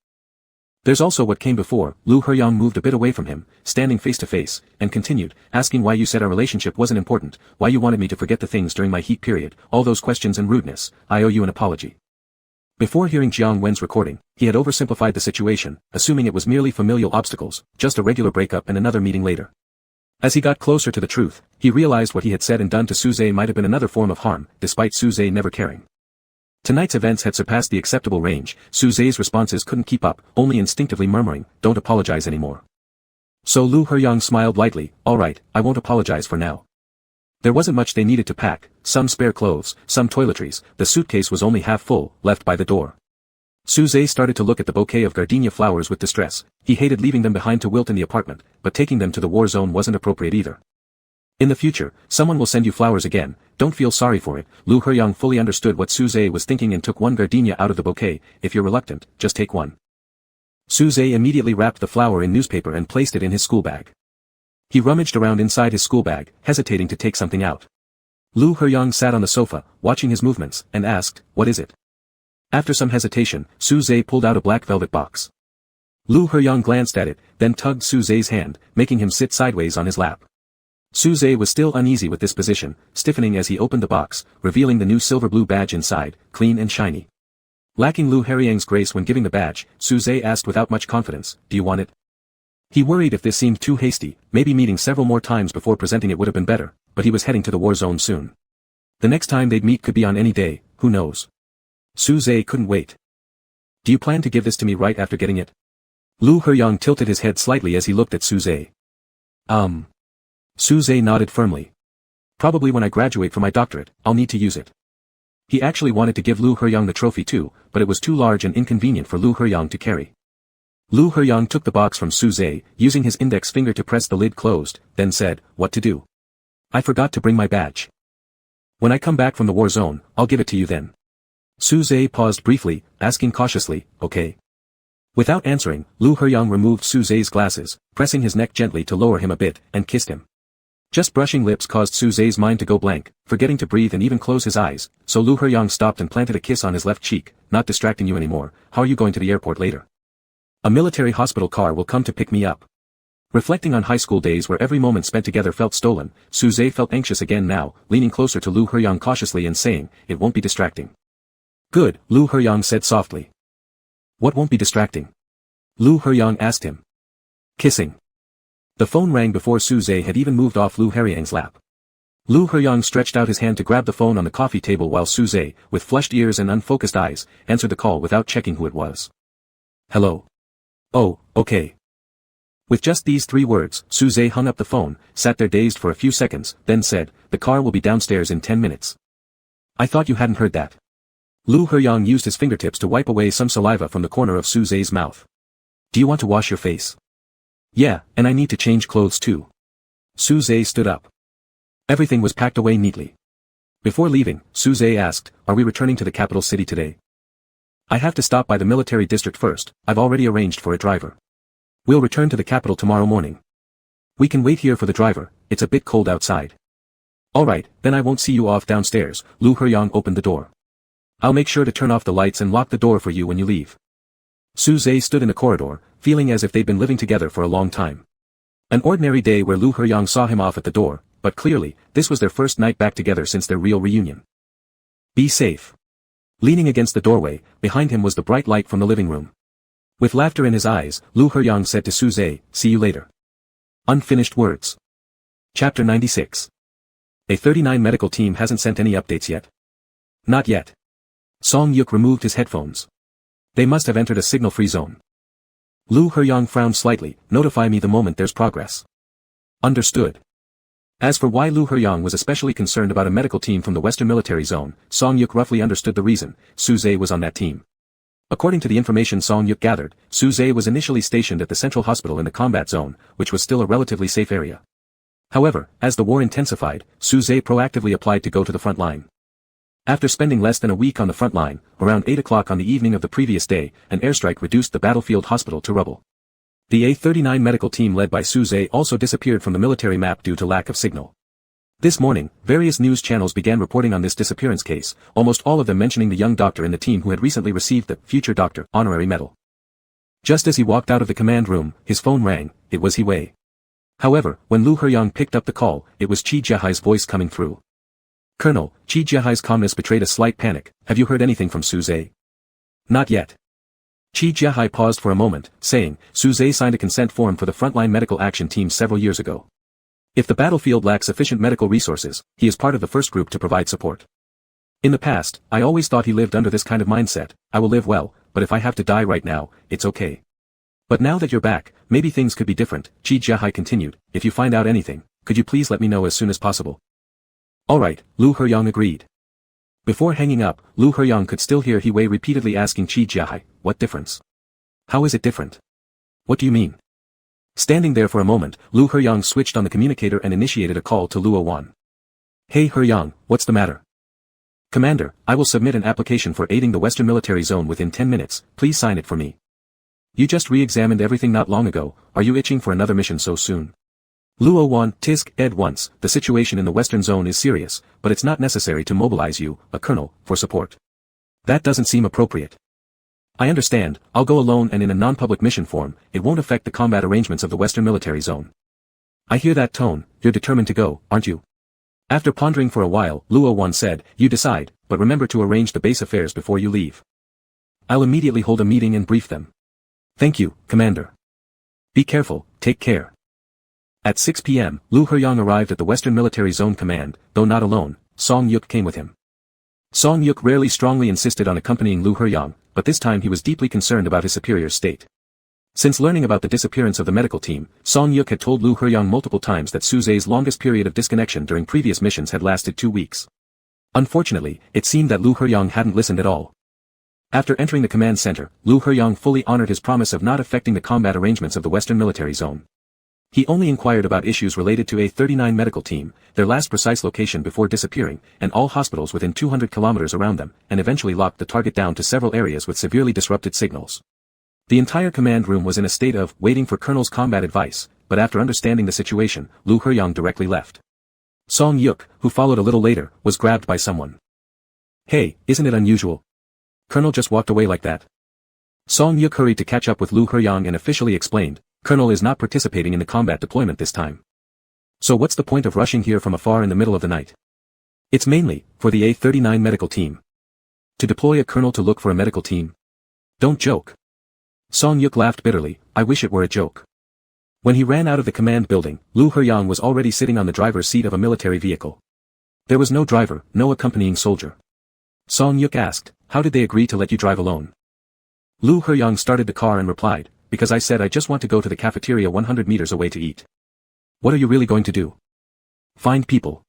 [SPEAKER 1] There's also what came before. Lu Heyang moved a bit away from him, standing face to face, and continued, asking why you said our relationship wasn't important, why you wanted me to forget the things during my heat period, all those questions and rudeness. I owe you an apology. Before hearing Jiang Wen's recording, he had oversimplified the situation, assuming it was merely familial obstacles, just a regular breakup and another meeting later. As he got closer to the truth, he realized what he had said and done to Su Zhe might have been another form of harm, despite Su Zhe never caring. Tonight's events had surpassed the acceptable range. Su Zhe's responses couldn't keep up, only instinctively murmuring, don't apologize anymore. So Lu Heyang smiled lightly, alright, I won't apologize for now. There wasn't much they needed to pack, some spare clothes, some toiletries, the suitcase was only half full, left by the door. Su Zhe started to look at the bouquet of gardenia flowers with distress. He hated leaving them behind to wilt in the apartment, but taking them to the war zone wasn't appropriate either. In the future, someone will send you flowers again, don't feel sorry for it. Lu Heyang fully understood what Su Zhe was thinking and took one gardenia out of the bouquet. If you're reluctant, just take one. Su Zhe immediately wrapped the flower in newspaper and placed it in his school bag. He rummaged around inside his school bag, hesitating to take something out. Lu Heyang sat on the sofa, watching his movements, and asked, what is it? After some hesitation, Su Zhe pulled out a black velvet box. Lu Heyang glanced at it, then tugged Su Zhe's hand, making him sit sideways on his lap. Su Zhe was still uneasy with this position, stiffening as he opened the box, revealing the new silver-blue badge inside, clean and shiny. Lacking Lu Heyang's grace when giving the badge, Su Zhe asked without much confidence, do you want it? He worried if this seemed too hasty, maybe meeting several more times before presenting it would have been better, but he was heading to the war zone soon. The next time they'd meet could be on any day, who knows? Su Zhe couldn't wait. Do you plan to give this to me right after getting it? Lu Heyang tilted his head slightly as he looked at Su Zhe. Su Zhe nodded firmly. Probably when I graduate from my doctorate, I'll need to use it. He actually wanted to give Lu Heyang the trophy too, but it was too large and inconvenient for Lu Heyang to carry. Lu Heyang took the box from Su Zhe, using his index finger to press the lid closed, then said, what to do? I forgot to bring my badge. When I come back from the war zone, I'll give it to you then. Su Zhe paused briefly, asking cautiously, okay? Without answering, Lu Heyang removed Su Zhe's glasses, pressing his neck gently to lower him a bit, and kissed him. Just brushing lips caused Su Zhe's mind to go blank, forgetting to breathe and even close his eyes, so Lu Heyang stopped and planted a kiss on his left cheek. Not distracting you anymore, how are you going to the airport later? A military hospital car will come to pick me up. Reflecting on high school days where every moment spent together felt stolen, Su Zhe felt anxious again now, leaning closer to Lu Heyang cautiously and saying, it won't be distracting. Good, Lu Heyang said softly. What won't be distracting? Lu Heyang asked him. Kissing. The phone rang before Su Zhe had even moved off Lu Heyang's lap. Lu Heyang stretched out his hand to grab the phone on the coffee table while Su Zhe, with flushed ears and unfocused eyes, answered the call without checking who it was. Hello. Oh, okay. With just these 3 words, Su Zhe hung up the phone, sat there dazed for a few seconds, then said, the car will be downstairs in 10 minutes. I thought you hadn't heard that. Lu Heyang used his fingertips to wipe away some saliva from the corner of Su Zhe's mouth. Do you want to wash your face? Yeah, and I need to change clothes too. Su Zhe stood up. Everything was packed away neatly. Before leaving, Su Zhe asked, are we returning to the capital city today? I have to stop by the military district first, I've already arranged for a driver. We'll return to the capital tomorrow morning. We can wait here for the driver, it's a bit cold outside. Alright, then I won't see you off downstairs. Lu Heyang opened the door. I'll make sure to turn off the lights and lock the door for you when you leave. Su Zhe stood in the corridor, feeling as if they'd been living together for a long time. An ordinary day where Lu Heyang saw him off at the door, but clearly, this was their first night back together since their real reunion. Be safe. Leaning against the doorway, behind him was the bright light from the living room. With laughter in his eyes, Lu Heyang said to Su Zhe, see you later. Unfinished words. Chapter 96. A39 medical team hasn't sent any updates yet. Not yet. Song Yuk removed his headphones. They must have entered a signal-free zone. Lu Heryong frowned slightly. Notify me the moment there's progress. Understood. As for why Lu Heryong was especially concerned about a medical team from the Western Military Zone, Song Yuk roughly understood the reason. Su Zhe was on that team. According to the information Song Yuk gathered, Su Zhe was initially stationed at the Central Hospital in the combat zone, which was still a relatively safe area. However, as the war intensified, Su Zhe proactively applied to go to the front line. After spending less than a week on the front line, around 8 o'clock on the evening of the previous day, an airstrike reduced the battlefield hospital to rubble. The A39 medical team led by Su Zhe also disappeared from the military map due to lack of signal. This morning, various news channels began reporting on this disappearance case, almost all of them mentioning the young doctor in the team who had recently received the Future Doctor honorary medal. Just as he walked out of the command room, his phone rang. It was He Wei. However, when Lu Heryong picked up the call, it was Qi Jiahai's voice coming through. Colonel, Qi Jiahai's calmness betrayed a slight panic. Have you heard anything from Su Zhe? Not yet. Qi Jiahai paused for a moment, saying, Su Zhe signed a consent form for the frontline medical action team several years ago. If the battlefield lacks sufficient medical resources, he is part of the first group to provide support. In the past, I always thought he lived under this kind of mindset. I will live well, but if I have to die right now, it's okay. But now that you're back, maybe things could be different, Qi Jiahai continued. If you find out anything, could you please let me know as soon as possible? Alright, Lu Heryong agreed. Before hanging up, Lu Heryong could still hear He Wei repeatedly asking Qi Jiahai, what difference? How is it different? What do you mean? Standing there for a moment, Lu Heryong switched on the communicator and initiated a call to Luo Wan. Hey Heryong, what's the matter? Commander, I will submit an application for aiding the Western Military Zone within 10 minutes, please sign it for me. You just re-examined everything not long ago, are you itching for another mission so soon? Luo Wan, tisk, ed once, the situation in the Western Zone is serious, but it's not necessary to mobilize you, a colonel, for support. That doesn't seem appropriate. I understand, I'll go alone and in a non-public mission form, it won't affect the combat arrangements of the Western Military Zone. I hear that tone, you're determined to go, aren't you? After pondering for a while, Luo Wan said, you decide, but remember to arrange the base affairs before you leave. I'll immediately hold a meeting and brief them. Thank you, Commander. Be careful, take care. At 6 p.m., Lu Heryong arrived at the Western Military Zone Command, though not alone, Song Yuk came with him. Song Yuk rarely strongly insisted on accompanying Lu Heryong, but this time he was deeply concerned about his superior's state. Since learning about the disappearance of the medical team, Song Yuk had told Lu Heryong multiple times that Su Zhe's longest period of disconnection during previous missions had lasted 2 weeks. Unfortunately, it seemed that Lu Heryong hadn't listened at all. After entering the command center, Lu Heryong fully honored his promise of not affecting the combat arrangements of the Western Military Zone. He only inquired about issues related to A39 medical team, their last precise location before disappearing, and all hospitals within 200 kilometers around them, and eventually locked the target down to several areas with severely disrupted signals. The entire command room was in a state of waiting for Colonel's combat advice, but after understanding the situation, Lu Heryong directly left. Song Yuk, who followed a little later, was grabbed by someone. Hey, isn't it unusual? Colonel just walked away like that. Song Yuk hurried to catch up with Lu Heryong and officially explained, Colonel is not participating in the combat deployment this time. So what's the point of rushing here from afar in the middle of the night? It's mainly, for the A39 medical team. To deploy a colonel to look for a medical team? Don't joke. Song Yuk laughed bitterly, I wish it were a joke. When he ran out of the command building, Lu Heryong was already sitting on the driver's seat of a military vehicle. There was no driver, no accompanying soldier. Song Yuk asked, how did they agree to let you drive alone? Lu Heryong started the car and replied, because I said I just want to go to the cafeteria 100 meters away to eat. What are you really going to do? Find people.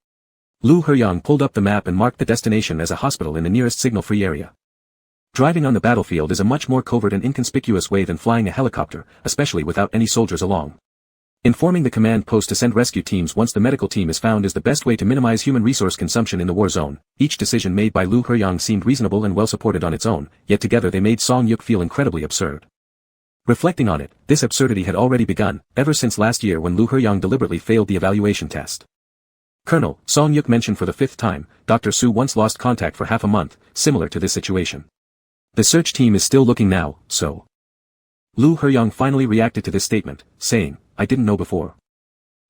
[SPEAKER 1] Lu Heryong pulled up the map and marked the destination as a hospital in the nearest signal-free area. Driving on the battlefield is a much more covert and inconspicuous way than flying a helicopter, especially without any soldiers along. Informing the command post to send rescue teams once the medical team is found is the best way to minimize human resource consumption in the war zone. Each decision made by Lu Heryong seemed reasonable and well supported on its own, yet together they made Song Yuk feel incredibly absurd. Reflecting on it, this absurdity had already begun, ever since last year when Lu Heryong deliberately failed the evaluation test. Colonel, Song Yuk mentioned for the 5th time, Dr. Su once lost contact for half a month, similar to this situation. The search team is still looking now, so. Lu Heryong finally reacted to this statement, saying, I didn't know before.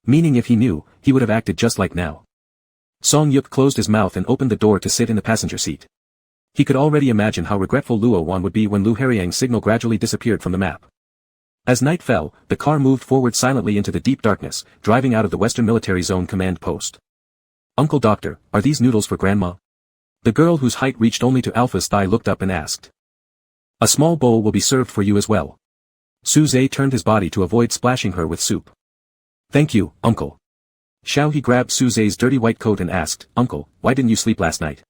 [SPEAKER 1] Meaning if he knew, he would have acted just like now. Song Yuk closed his mouth and opened the door to sit in the passenger seat. He could already imagine how regretful Luo Wan would be when Lu Heryong's signal gradually disappeared from the map. As night fell, the car moved forward silently into the deep darkness, driving out of the Western Military Zone command post. "Uncle Doctor, are these noodles for Grandma?" The girl whose height reached only to Alpha's thigh looked up and asked. "A small bowl will be served for you as well." Suze turned his body to avoid splashing her with soup. "Thank you, Uncle." Xiaohe grabbed Suze's dirty white coat and asked, "Uncle, why didn't you sleep last night?"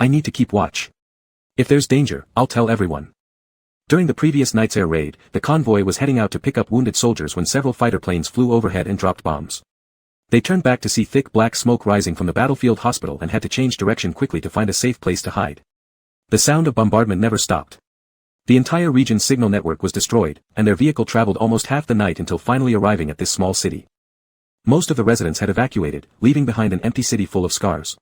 [SPEAKER 1] "I need to keep watch. If there's danger, I'll tell everyone." During the previous night's air raid, the convoy was heading out to pick up wounded soldiers when several fighter planes flew overhead and dropped bombs. They turned back to see thick black smoke rising from the battlefield hospital and had to change direction quickly to find a safe place to hide. The sound of bombardment never stopped. The entire region's signal network was destroyed, and their vehicle traveled almost half the night until finally arriving at this small city. Most of the residents had evacuated, leaving behind an empty city full of scars.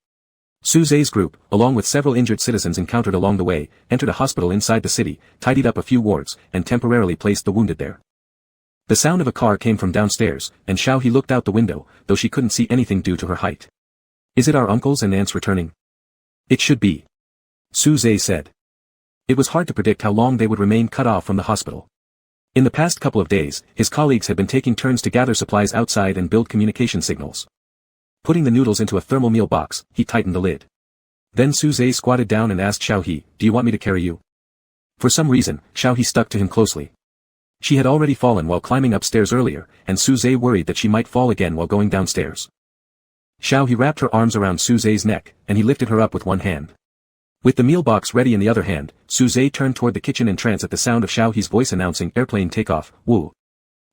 [SPEAKER 1] Suze's group, along with several injured citizens encountered along the way, entered a hospital inside the city, tidied up a few wards, and temporarily placed the wounded there. The sound of a car came from downstairs, and Xiaohe looked out the window, though she couldn't see anything due to her height. "Is it our uncles and aunts returning?" "It should be," Suze said. It was hard to predict how long they would remain cut off from the hospital. In the past couple of days, his colleagues had been taking turns to gather supplies outside and build communication signals. Putting the noodles into a thermal meal box, he tightened the lid. Then Suze squatted down and asked Xiaohe, "Do you want me to carry you?" For some reason, Xiaohe stuck to him closely. She had already fallen while climbing upstairs earlier, and Suze worried that she might fall again while going downstairs. Xiaohe wrapped her arms around Suze's neck, and he lifted her up with one hand. With the meal box ready in the other hand, Suze turned toward the kitchen in trance at the sound of Xiaohe's voice announcing airplane takeoff, woo.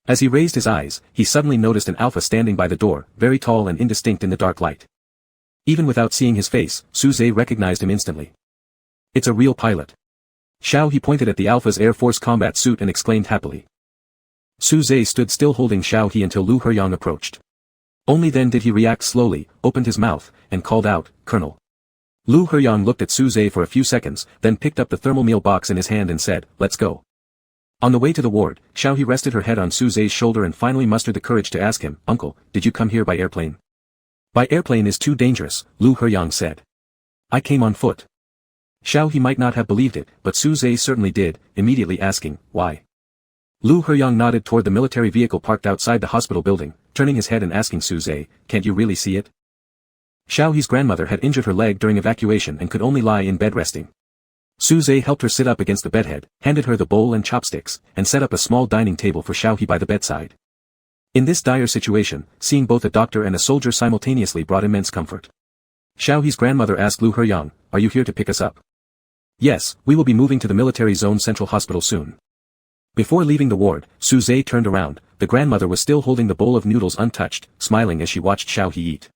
[SPEAKER 1] As he raised his eyes, he suddenly noticed an alpha standing by the door, very tall and indistinct in the dark light. Even without seeing his face, Suze recognized him instantly. "It's a real pilot." Xiaohe pointed at the Alpha's Air Force combat suit and exclaimed happily. Suze stood still holding Xiaohe until Lu Heyang approached. Only then did he react slowly, opened his mouth, and called out, "Colonel." Lu Heyang looked at Suze for a few seconds, then picked up the thermal meal box in his hand and said, "Let's go." On the way to the ward, Xiaohe rested her head on Suze's shoulder and finally mustered the courage to ask him, "Uncle, did you come here by airplane?" "By airplane is too dangerous," Lu Heyang said. "I came on foot." Xiaohe might not have believed it, but Suze certainly did, immediately asking, "Why?" Lu Heyang nodded toward the military vehicle parked outside the hospital building, turning his head and asking Suze, "Can't you really see it?" Xiaohe's grandmother had injured her leg during evacuation and could only lie in bed resting. Suze helped her sit up against the bedhead, handed her the bowl and chopsticks, and set up a small dining table for Xiaohe by the bedside. In this dire situation, seeing both a doctor and a soldier simultaneously brought immense comfort. Xiaohe's grandmother asked Lu Heyang, "Are you here to pick us up?" "Yes, we will be moving to the military zone central hospital soon." Before leaving the ward, Suze turned around. The grandmother was still holding the bowl of noodles untouched, smiling as she watched Xiaohe eat.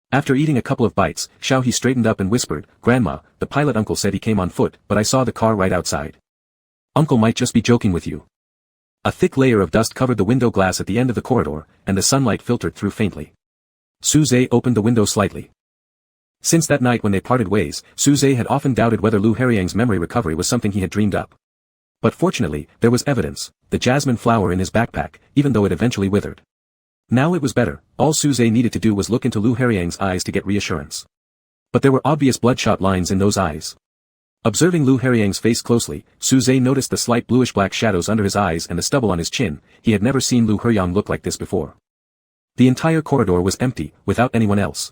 [SPEAKER 1] After eating a couple of bites, Xiaohe straightened up and whispered, "Grandma, the pilot uncle said he came on foot, but I saw the car right outside. Uncle might just be joking with you." A thick layer of dust covered the window glass at the end of the corridor, and the sunlight filtered through faintly. Suze opened the window slightly. Since that night when they parted ways, Suze had often doubted whether Lu Heyang's memory recovery was something he had dreamed up. But fortunately, there was evidence, the jasmine flower in his backpack, even though it eventually withered. Now it was better, all Suze needed to do was look into Lu Heyang's eyes to get reassurance. But there were obvious bloodshot lines in those eyes. Observing Lu Heyang's face closely, Suze noticed the slight bluish-black shadows under his eyes and the stubble on his chin. He had never seen Lu Heyang look like this before. The entire corridor was empty, without anyone else.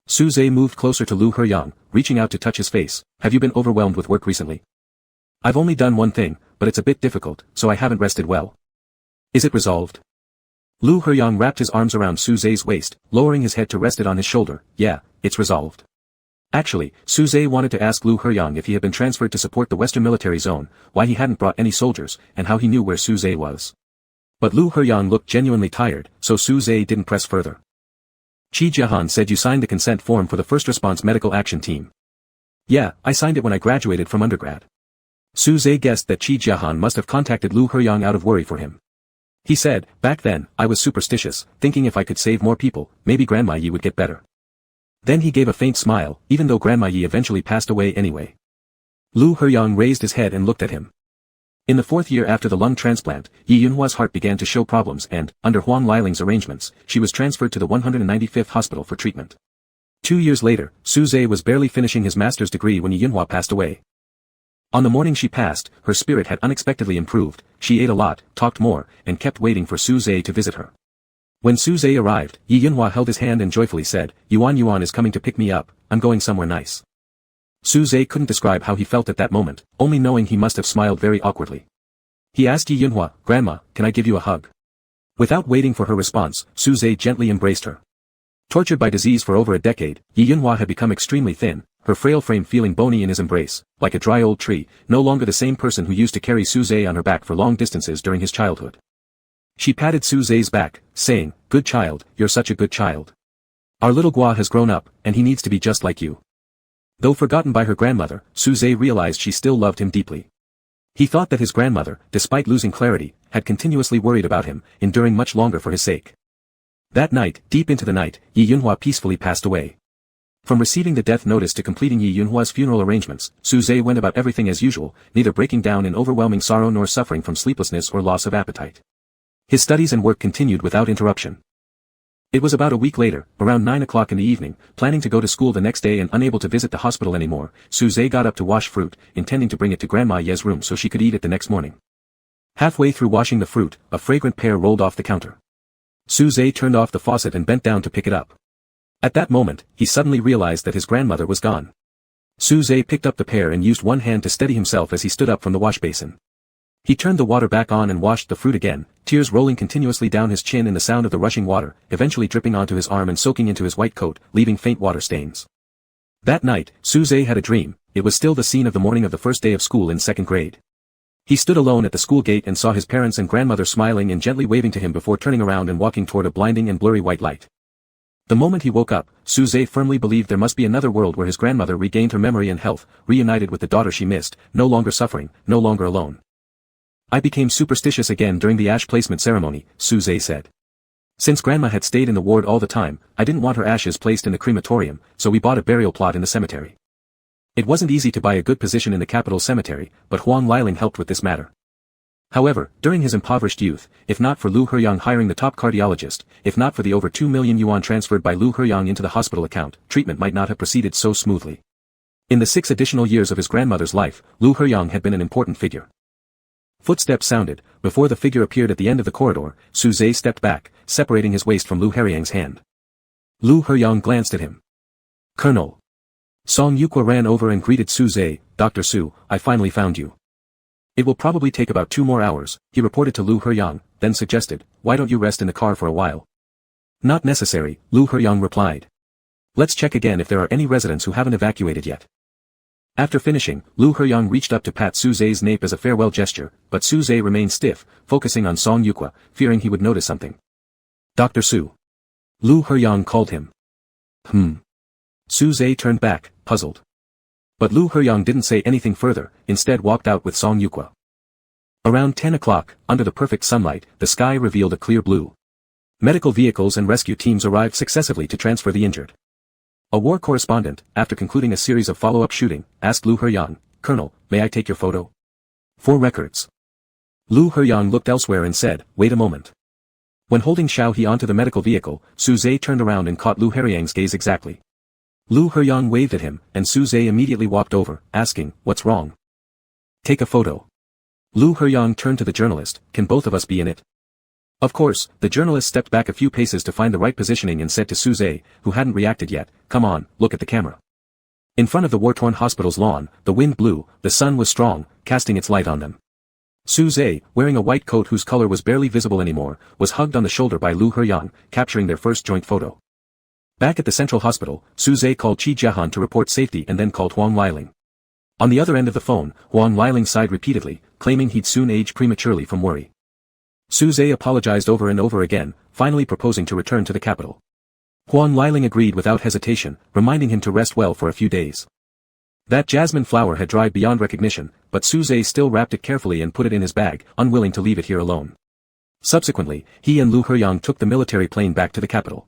[SPEAKER 1] Suze moved closer to Lu Heyang, reaching out to touch his face. "Have you been overwhelmed with work recently?" "I've only done one thing, but it's a bit difficult, so I haven't rested well." "Is it resolved?" Lu Heyang wrapped his arms around Suze's waist, lowering his head to rest it on his shoulder. "Yeah, it's resolved." Actually, Suze wanted to ask Lu Heyang if he had been transferred to support the Western Military Zone, why he hadn't brought any soldiers, and how he knew where Suze was. But Lu Heyang looked genuinely tired, so Suze didn't press further. "Qi Jiahan said you signed the consent form for the First Response Medical Action Team." "Yeah, I signed it when I graduated from undergrad." Suze guessed that Qi Jiahan must have contacted Lu Heyang out of worry for him. He said, "Back then, I was superstitious, thinking if I could save more people, maybe Grandma Yi would get better." Then he gave a faint smile, even though Grandma Yi eventually passed away anyway. Lu Heyang raised his head and looked at him. In the 4th year after the lung transplant, Yi Yunhua's heart began to show problems and, under Huang Liling's arrangements, she was transferred to the 195th hospital for treatment. 2 years later, Suze was barely finishing his master's degree when Yi Yunhua passed away. On the morning she passed, her spirit had unexpectedly improved, she ate a lot, talked more, and kept waiting for Su Zhe to visit her. When Su Zhe arrived, Yi Yunhua held his hand and joyfully said, Yuan is coming to pick me up, I'm going somewhere nice. Su Zhe couldn't describe how he felt at that moment, only knowing he must have smiled very awkwardly. He asked Yi Yunhua, Grandma, can I give you a hug? Without waiting for her response, Su Zhe gently embraced her. Tortured by disease for over a decade, Yi Yunhua had become extremely thin, her frail frame feeling bony in his embrace, like a dry old tree, no longer the same person who used to carry Su Zhe on her back for long distances during his childhood. She patted Su Zhe's back, saying, Good child, you're such a good child. Our little Gua has grown up, and he needs to be just like you. Though forgotten by her grandmother, Su Zhe realized she still loved him deeply. He thought that his grandmother, despite losing clarity, had continuously worried about him, enduring much longer for his sake. That night, deep into the night, Yi Yunhua peacefully passed away. From receiving the death notice to completing Yi Yunhua's funeral arrangements, Su Zhe went about everything as usual, neither breaking down in overwhelming sorrow nor suffering from sleeplessness or loss of appetite. His studies and work continued without interruption. It was about a week later, around 9 o'clock in the evening, planning to go to school the next day and unable to visit the hospital anymore, Su Zhe got up to wash fruit, intending to bring it to Grandma Ye's room so she could eat it the next morning. Halfway through washing the fruit, a fragrant pear rolled off the counter. Su Zhe turned off the faucet and bent down to pick it up. At that moment, he suddenly realized that his grandmother was gone. Su Zhe picked up the pear and used one hand to steady himself as he stood up from the wash basin. He turned the water back on and washed the fruit again, tears rolling continuously down his chin in the sound of the rushing water, eventually dripping onto his arm and soaking into his white coat, leaving faint water stains. That night, Su Zhe had a dream. It was still the scene of the morning of the first day of school in second grade. He stood alone at the school gate and saw his parents and grandmother smiling and gently waving to him before turning around and walking toward a blinding and blurry white light. The moment he woke up, Su Zhe firmly believed there must be another world where his grandmother regained her memory and health, reunited with the daughter she missed, no longer suffering, no longer alone. I became superstitious again during the ash placement ceremony, Su Zhe said. Since Grandma had stayed in the ward all the time, I didn't want her ashes placed in the crematorium, so we bought a burial plot in the cemetery. It wasn't easy to buy a good position in the capital cemetery, but Huang Liling helped with this matter. However, during his impoverished youth, if not for Lu Heyang hiring the top cardiologist, if not for the over 2 million yuan transferred by Lu Heyang into the hospital account, treatment might not have proceeded so smoothly. In the 6 additional years of his grandmother's life, Lu Heyang had been an important figure. Footsteps sounded. Before the figure appeared at the end of the corridor, Su Zhe stepped back, separating his waist from Lu Heyang's hand. Lu Heyang glanced at him. Colonel. Song Yuqua ran over and greeted Su Zhe. Dr. Su, I finally found you. It will probably take about 2 more hours, he reported to Lu Heyang, then suggested, why don't you rest in the car for a while? Not necessary, Lu Heyang replied. Let's check again if there are any residents who haven't evacuated yet. After finishing, Lu Heyang reached up to pat Su Zhe's nape as a farewell gesture, but Su Zhe remained stiff, focusing on Song Yuqua, fearing he would notice something. Dr. Su. Lu Heyang called him. Su Zhe turned back, puzzled. But Lu Heyang didn't say anything further, instead walked out with Song Yuqua. Around 10 o'clock, under the perfect sunlight, the sky revealed a clear blue. Medical vehicles and rescue teams arrived successively to transfer the injured. A war correspondent, after concluding a series of follow-up shooting, asked Lu Heyang, Colonel, may I take your photo? For records. Lu Heyang looked elsewhere and said, wait a moment. When holding Xiao He onto the medical vehicle, Su Zhe turned around and caught Lu Heyang's gaze exactly. Lu Heyang waved at him, and Su Zhe immediately walked over, asking, what's wrong? Take a photo. Lu Heyang turned to the journalist, can both of us be in it? Of course, the journalist stepped back a few paces to find the right positioning and said to Su Zhe, who hadn't reacted yet, come on, look at the camera. In front of the war-torn hospital's lawn, the wind blew, the sun was strong, casting its light on them. Su Zhe, wearing a white coat whose color was barely visible anymore, was hugged on the shoulder by Lu Heyang, capturing their first joint photo. Back at the central hospital, Su Zhe called Qi Jiahan to report safety and then called Huang Liling. On the other end of the phone, Huang Liling sighed repeatedly, claiming he'd soon age prematurely from worry. Su Zhe apologized over and over again, finally proposing to return to the capital. Huang Liling agreed without hesitation, reminding him to rest well for a few days. That jasmine flower had dried beyond recognition, but Su Zhe still wrapped it carefully and put it in his bag, unwilling to leave it here alone. Subsequently, he and Lu Heyang took the military plane back to the capital.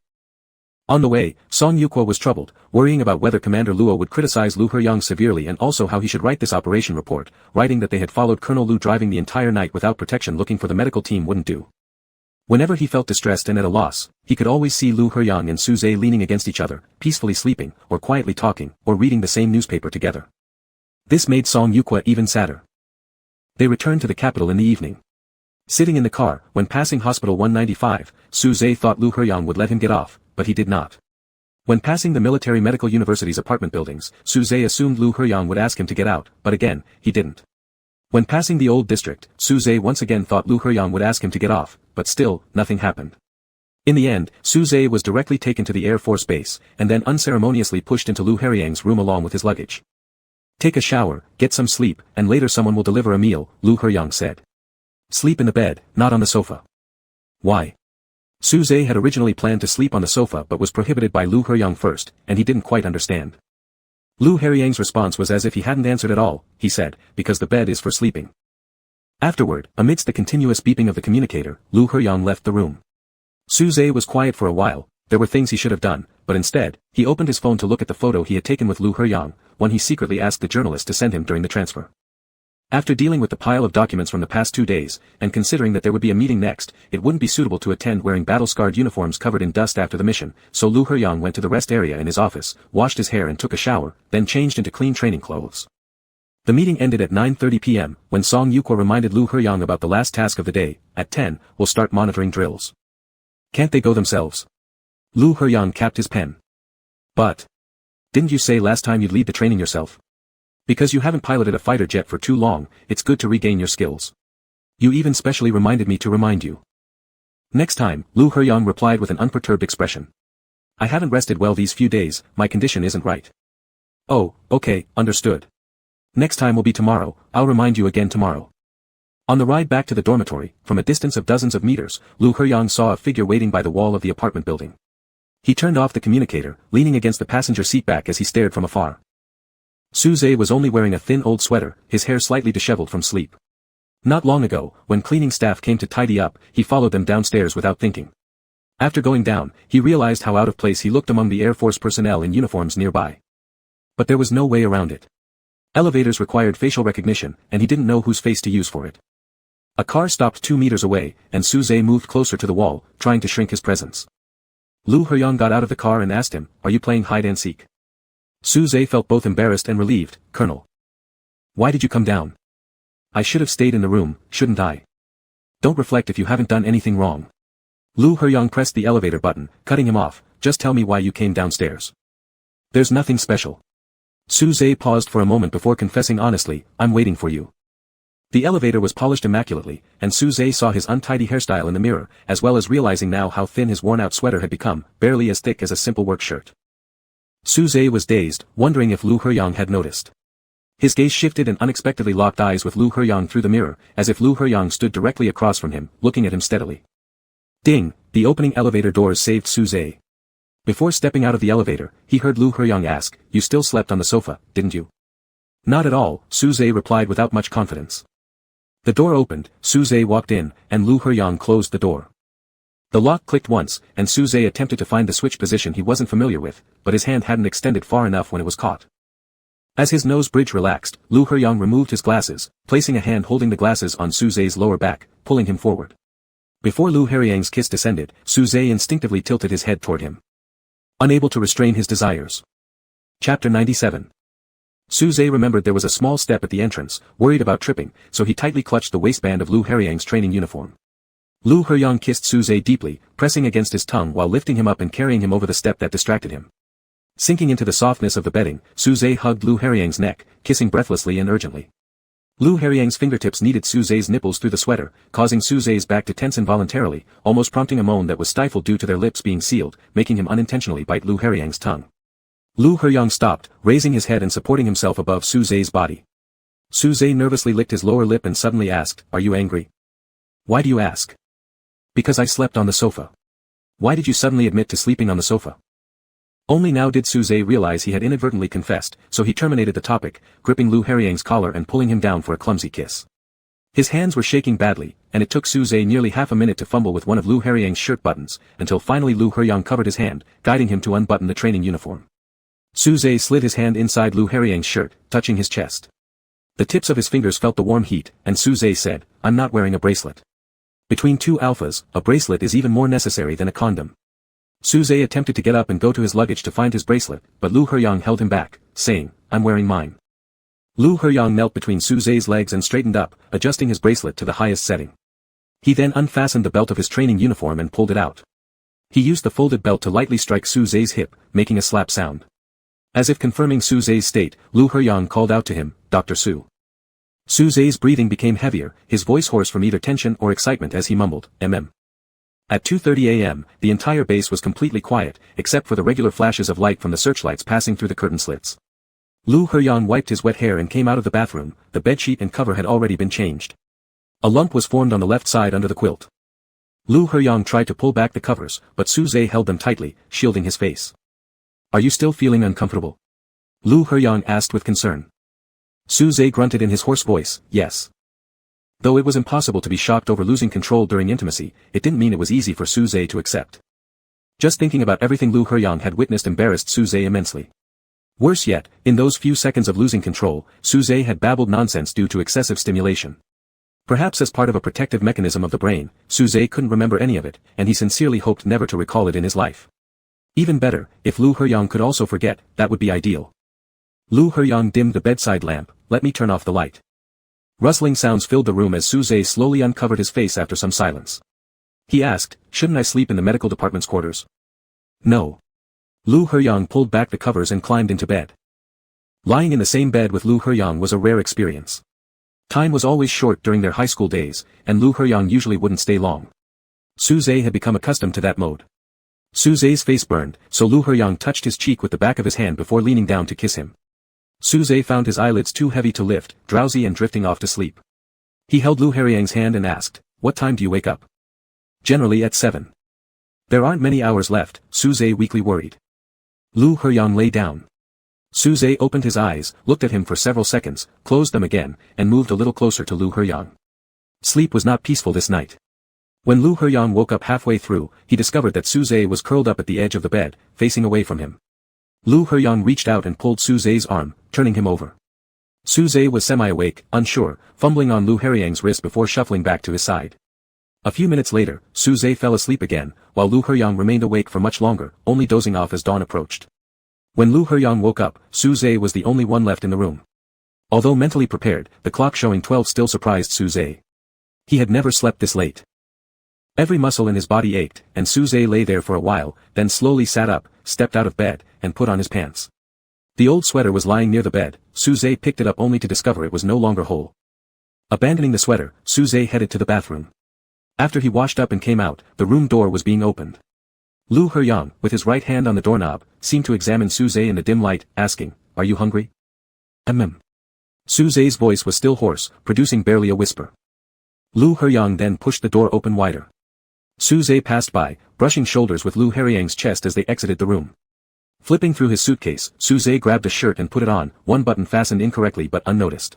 [SPEAKER 1] On the way, Song Yuqua was troubled, worrying about whether Commander Luo would criticize Lu Heyang severely and also how he should write this operation report, writing that they had followed Colonel Lu driving the entire night without protection looking for the medical team wouldn't do. Whenever he felt distressed and at a loss, he could always see Lu Heyang and Su Zhe leaning against each other, peacefully sleeping, or quietly talking, or reading the same newspaper together. This made Song Yuqua even sadder. They returned to the capital in the evening. Sitting in the car, when passing Hospital 195, Su Zhe thought Lu Heyang would let him get off, but he did not. When passing the Military Medical University's apartment buildings, Su Zhe assumed Lu Heyang would ask him to get out, but again, he didn't. When passing the old district, Su Zhe once again thought Lu Heyang would ask him to get off, but still, nothing happened. In the end, Su Zhe was directly taken to the Air Force Base, and then unceremoniously pushed into Lu Heyang's room along with his luggage. Take a shower, get some sleep, and later someone will deliver a meal, Lu Heyang said. Sleep in the bed, not on the sofa. Why? Su Zhe had originally planned to sleep on the sofa but was prohibited by Lu Heyang first, and he didn't quite understand. Lu Heyang's response was as if he hadn't answered at all, he said, because the bed is for sleeping. Afterward, amidst the continuous beeping of the communicator, Lu Heyang left the room. Su Zhe was quiet for a while. There were things he should have done, but instead, he opened his phone to look at the photo he had taken with Lu Heyang, one he secretly asked the journalist to send him during the transfer. After dealing with the pile of documents from the past 2 days, and considering that there would be a meeting next, it wouldn't be suitable to attend wearing battle-scarred uniforms covered in dust after the mission, so Lu Heyang went to the rest area in his office, washed his hair and took a shower, then changed into clean training clothes. The meeting ended at 9:30 p.m., when Song Yuqua reminded Lu Heyang about the last task of the day. At 10, we'll start monitoring drills. Can't they go themselves? Lu Heyang capped his pen. But didn't you say last time you'd lead the training yourself? Because you haven't piloted a fighter jet for too long, it's good to regain your skills. You even specially reminded me to remind you. Next time, Lu Heyang replied with an unperturbed expression. I haven't rested well these few days, my condition isn't right. Oh, okay, understood. Next time will be tomorrow, I'll remind you again tomorrow. On the ride back to the dormitory, from a distance of dozens of meters, Lu Heyang saw a figure waiting by the wall of the apartment building. He turned off the communicator, leaning against the passenger seat back as he stared from afar. Su Zhe was only wearing a thin old sweater, his hair slightly disheveled from sleep. Not long ago, when cleaning staff came to tidy up, he followed them downstairs without thinking. After going down, he realized how out of place he looked among the Air Force personnel in uniforms nearby. But there was no way around it. Elevators required facial recognition, and he didn't know whose face to use for it. A car stopped 2 meters away, and Su Zhe moved closer to the wall, trying to shrink his presence. Lu Heyang got out of the car and asked him, "Are you playing hide-and-seek?" Su Zhe felt both embarrassed and relieved. "Colonel. Why did you come down? I should have stayed in the room, shouldn't I? Don't reflect if you haven't done anything wrong." Lu Heyang pressed the elevator button, cutting him off. "Just tell me why you came downstairs." "There's nothing special." Su Zhe paused for a moment before confessing honestly, "I'm waiting for you." The elevator was polished immaculately, and Su Zhe saw his untidy hairstyle in the mirror, as well as realizing now how thin his worn-out sweater had become, barely as thick as a simple work shirt. Su Zhe was dazed, wondering if Lu Heyang had noticed. His gaze shifted and unexpectedly locked eyes with Lu Heyang through the mirror, as if Lu Heyang stood directly across from him, looking at him steadily. Ding! The opening elevator doors saved Su Zhe. Before stepping out of the elevator, he heard Lu Heyang ask, "You still slept on the sofa, didn't you?" "Not at all," Su Zhe replied without much confidence. The door opened, Su Zhe walked in, and Lu Heyang closed the door. The lock clicked once, and Su Zhe attempted to find the switch position he wasn't familiar with, but his hand hadn't extended far enough when it was caught. As his nose bridge relaxed, Lu Heyang removed his glasses, placing a hand holding the glasses on Su Zhe's lower back, pulling him forward. Before Lu Heyang's kiss descended, Su Zhe instinctively tilted his head toward him. Unable to restrain his desires. Chapter 97. Su Zhe remembered there was a small step at the entrance, worried about tripping, so he tightly clutched the waistband of Lu Heyang's training uniform. Lu Heyang kissed Su Zhe deeply, pressing against his tongue while lifting him up and carrying him over the step that distracted him. Sinking into the softness of the bedding, Su Zhe hugged Lu Heyang's neck, kissing breathlessly and urgently. Lu Heyang's fingertips kneaded Su Zhe's nipples through the sweater, causing Su Zhe's back to tense involuntarily, almost prompting a moan that was stifled due to their lips being sealed, making him unintentionally bite Lu Heyang's tongue. Lu Heyang stopped, raising his head and supporting himself above Su Zhe's body. Su Zhe nervously licked his lower lip and suddenly asked, "Are you angry?" "Why do you ask?" "Because I slept on the sofa." "Why did you suddenly admit to sleeping on the sofa?" Only now did Su Zhe realize he had inadvertently confessed, so he terminated the topic, gripping Lu Heyang's collar and pulling him down for a clumsy kiss. His hands were shaking badly, and it took Su Zhe nearly half a minute to fumble with one of Lu Heyang's shirt buttons, until finally Lu Heyang covered his hand, guiding him to unbutton the training uniform. Su Zhe slid his hand inside Lu Heyang's shirt, touching his chest. The tips of his fingers felt the warm heat, and Su Zhe said, "I'm not wearing a bracelet." Between two alphas, a bracelet is even more necessary than a condom. Su Zhe attempted to get up and go to his luggage to find his bracelet, but Lu Heyang held him back, saying, "I'm wearing mine." Lu Heyang knelt between Su Zhe's legs and straightened up, adjusting his bracelet to the highest setting. He then unfastened the belt of his training uniform and pulled it out. He used the folded belt to lightly strike Su Zhe's hip, making a slap sound. As if confirming Su Zhe's state, Lu Heyang called out to him, "Dr. Su." Su Zhe's breathing became heavier, his voice hoarse from either tension or excitement as he mumbled, "Mm." At 2:30 a.m., the entire base was completely quiet, except for the regular flashes of light from the searchlights passing through the curtain slits. Lu Heyang wiped his wet hair and came out of the bathroom. The bedsheet and cover had already been changed. A lump was formed on the left side under the quilt. Lu Heyang tried to pull back the covers, but Su Zhe held them tightly, shielding his face. "Are you still feeling uncomfortable?" Lu Heyang asked with concern. Su Zhe grunted in his hoarse voice, "Yes." Though it was impossible to be shocked over losing control during intimacy, it didn't mean it was easy for Su Zhe to accept. Just thinking about everything Lu Heyang had witnessed embarrassed Su Zhe immensely. Worse yet, in those few seconds of losing control, Su Zhe had babbled nonsense due to excessive stimulation. Perhaps as part of a protective mechanism of the brain, Su Zhe couldn't remember any of it, and he sincerely hoped never to recall it in his life. Even better, if Lu Heyang could also forget, that would be ideal. Lu Heyang dimmed the bedside lamp. "Let me turn off the light." Rustling sounds filled the room as Su Zhe slowly uncovered his face after some silence. He asked, "Shouldn't I sleep in the medical department's quarters?" "No." Lu Heyang pulled back the covers and climbed into bed. Lying in the same bed with Lu Heyang was a rare experience. Time was always short during their high school days, and Lu Heyang usually wouldn't stay long. Su Zhe had become accustomed to that mode. Su Zhe's face burned, so Lu Heyang touched his cheek with the back of his hand before leaning down to kiss him. Su Zhe found his eyelids too heavy to lift, drowsy and drifting off to sleep. He held Lu Heyang's hand and asked, "What time do you wake up?" "Generally at 7. "There aren't many hours left," Su Zhe weakly worried. Lu Heyang lay down. Su Zhe opened his eyes, looked at him for several seconds, closed them again, and moved a little closer to Lu Heyang. Sleep was not peaceful this night. When Lu Heyang woke up halfway through, he discovered that Su Zhe was curled up at the edge of the bed, facing away from him. Lu Heyang reached out and pulled Su Zhe's arm, turning him over. Su Zhe was semi-awake, unsure, fumbling on Lu Heyang's wrist before shuffling back to his side. A few minutes later, Su Zhe fell asleep again, while Lu Heyang remained awake for much longer, only dozing off as dawn approached. When Lu Heyang woke up, Su Zhe was the only one left in the room. Although mentally prepared, the clock showing 12 still surprised Su Zhe. He had never slept this late. Every muscle in his body ached, and Su Zhe lay there for a while, then slowly sat up, stepped out of bed, and put on his pants. The old sweater was lying near the bed. Su Zhe picked it up only to discover it was no longer whole. Abandoning the sweater, Su Zhe headed to the bathroom. After he washed up and came out, the room door was being opened. Lu Heyang, with his right hand on the doorknob, seemed to examine Su Zhe in the dim light, asking, "Are you hungry?" Su Zhe's voice was still hoarse, producing barely a whisper. Lu Heyang then pushed the door open wider. Su Zhe passed by, brushing shoulders with Lu Heyang's chest as they exited the room. Flipping through his suitcase, Su Zhe grabbed a shirt and put it on, one button fastened incorrectly but unnoticed.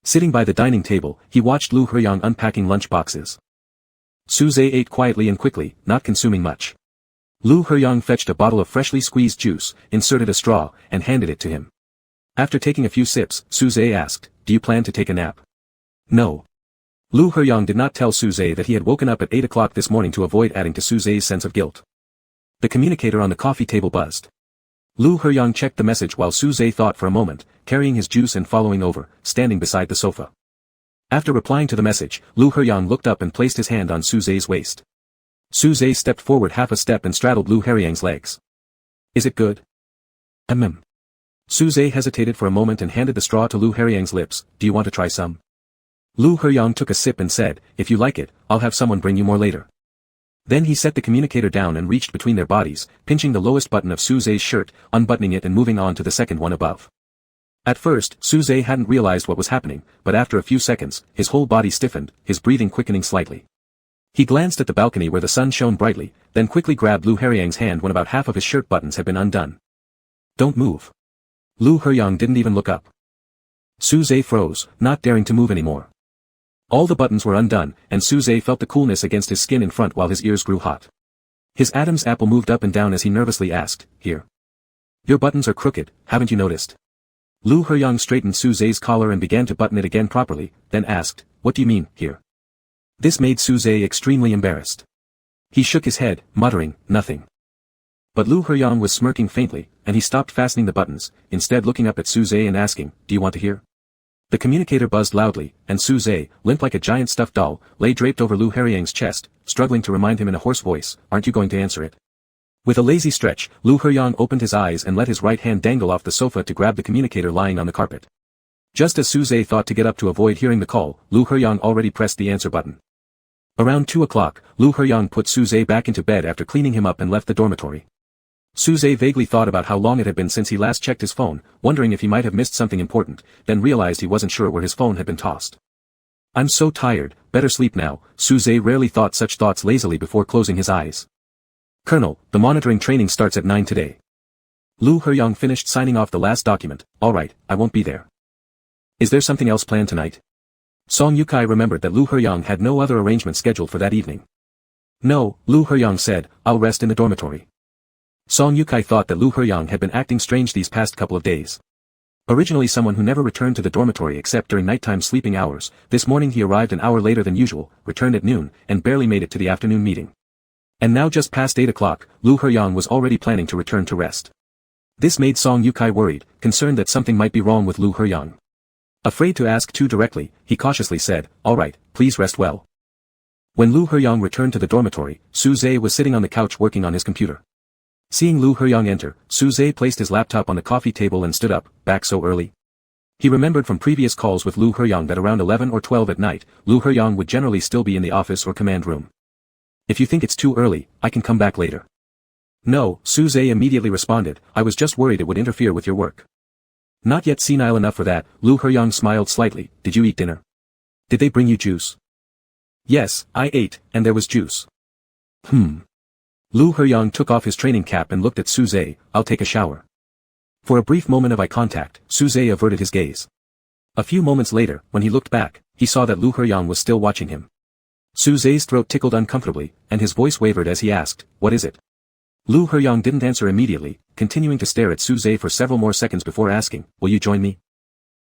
[SPEAKER 1] Sitting by the dining table, he watched Lu Heyang unpacking lunch boxes. Su Zhe ate quietly and quickly, not consuming much. Lu Heyang fetched a bottle of freshly squeezed juice, inserted a straw, and handed it to him. After taking a few sips, Su Zhe asked, "Do you plan to take a nap?" "No." Lu Heyang did not tell Su Zhe that he had woken up at 8 o'clock this morning to avoid adding to Su Zhe's sense of guilt. The communicator on the coffee table buzzed. Lu Heyang checked the message while Su Zhe thought for a moment, carrying his juice and following over, standing beside the sofa. After replying to the message, Lu Heyang looked up and placed his hand on Su Zhe's waist. Su Zhe stepped forward half a step and straddled Lu Heyang's legs. "Is it good?" Su Zhe hesitated for a moment and handed the straw to Lu Heyang's lips. "Do you want to try some?" Lu Heyang took a sip and said, "If you like it, I'll have someone bring you more later." Then he set the communicator down and reached between their bodies, pinching the lowest button of Su Zhe's shirt, unbuttoning it and moving on to the second one above. At first, Su Zhe hadn't realized what was happening, but after a few seconds, his whole body stiffened, his breathing quickening slightly. He glanced at the balcony where the sun shone brightly, then quickly grabbed Lu Heyang's hand when about half of his shirt buttons had been undone. "Don't move." Lu Heyang didn't even look up. Su Zhe froze, not daring to move anymore. All the buttons were undone, and Su Zhe felt the coolness against his skin in front while his ears grew hot. His Adam's apple moved up and down as he nervously asked, "Here. Your buttons are crooked, haven't you noticed?" Lu Heyang straightened Su Zhe's collar and began to button it again properly, then asked, "What do you mean, here?" This made Su Zhe extremely embarrassed. He shook his head, muttering, "Nothing." But Lu Heyang was smirking faintly, and he stopped fastening the buttons, instead looking up at Su Zhe and asking, "Do you want to hear?" The communicator buzzed loudly, and Su-zhe, limp like a giant stuffed doll, lay draped over Lu Heriang's chest, struggling to remind him in a hoarse voice, "Aren't you going to answer it?" With a lazy stretch, Lu Heriang opened his eyes and let his right hand dangle off the sofa to grab the communicator lying on the carpet. Just as Su-zhe thought to get up to avoid hearing the call, Lu Heriang already pressed the answer button. Around 2 o'clock, Lu Heriang put Su-zhe back into bed after cleaning him up and left the dormitory. Su-zhe vaguely thought about how long it had been since he last checked his phone, wondering if he might have missed something important, then realized he wasn't sure where his phone had been tossed. "I'm so tired, better sleep now," Su-zhe rarely thought such thoughts lazily before closing his eyes. "Colonel, the monitoring training starts at 9 today." Lu Heriang finished signing off the last document. "All right, I won't be there." "Is there something else planned tonight?" Song Yukai remembered that Lu Heriang had no other arrangement scheduled for that evening. "No," Lu Heriang said, "I'll rest in the dormitory." Song Yukai thought that Lu Heriang had been acting strange these past couple of days. Originally someone who never returned to the dormitory except during nighttime sleeping hours, this morning he arrived an hour later than usual, returned at noon, and barely made it to the afternoon meeting. And now just past 8 o'clock, Lu Heriang was already planning to return to rest. This made Song Yukai worried, concerned that something might be wrong with Lu Heriang. Afraid to ask too directly, he cautiously said, "All right, please rest well." When Lu Heriang returned to the dormitory, Su-zhe was sitting on the couch working on his computer. Seeing Lu Heriang enter, Su-zhe placed his laptop on the coffee table and stood up. "Back so early?" He remembered from previous calls with Lu Heriang that around 11 or 12 at night, Lu Heriang would generally still be in the office or command room. "If you think it's too early, I can come back later." "No," Su-zhe immediately responded, "I was just worried it would interfere with your work." "Not yet senile enough for that," Lu Heriang smiled slightly. "Did you eat dinner? Did they bring you juice?" "Yes, I ate, and there was juice." Lu Heriang took off his training cap and looked at Su-zhe. "I'll take a shower." For a brief moment of eye contact, Su-zhe averted his gaze. A few moments later, when he looked back, he saw that Lu Heriang was still watching him. Su-zhe's throat tickled uncomfortably, and his voice wavered as he asked, "What is it?" Lu Heriang didn't answer immediately, continuing to stare at Su-zhe for several more seconds before asking, "Will you join me?"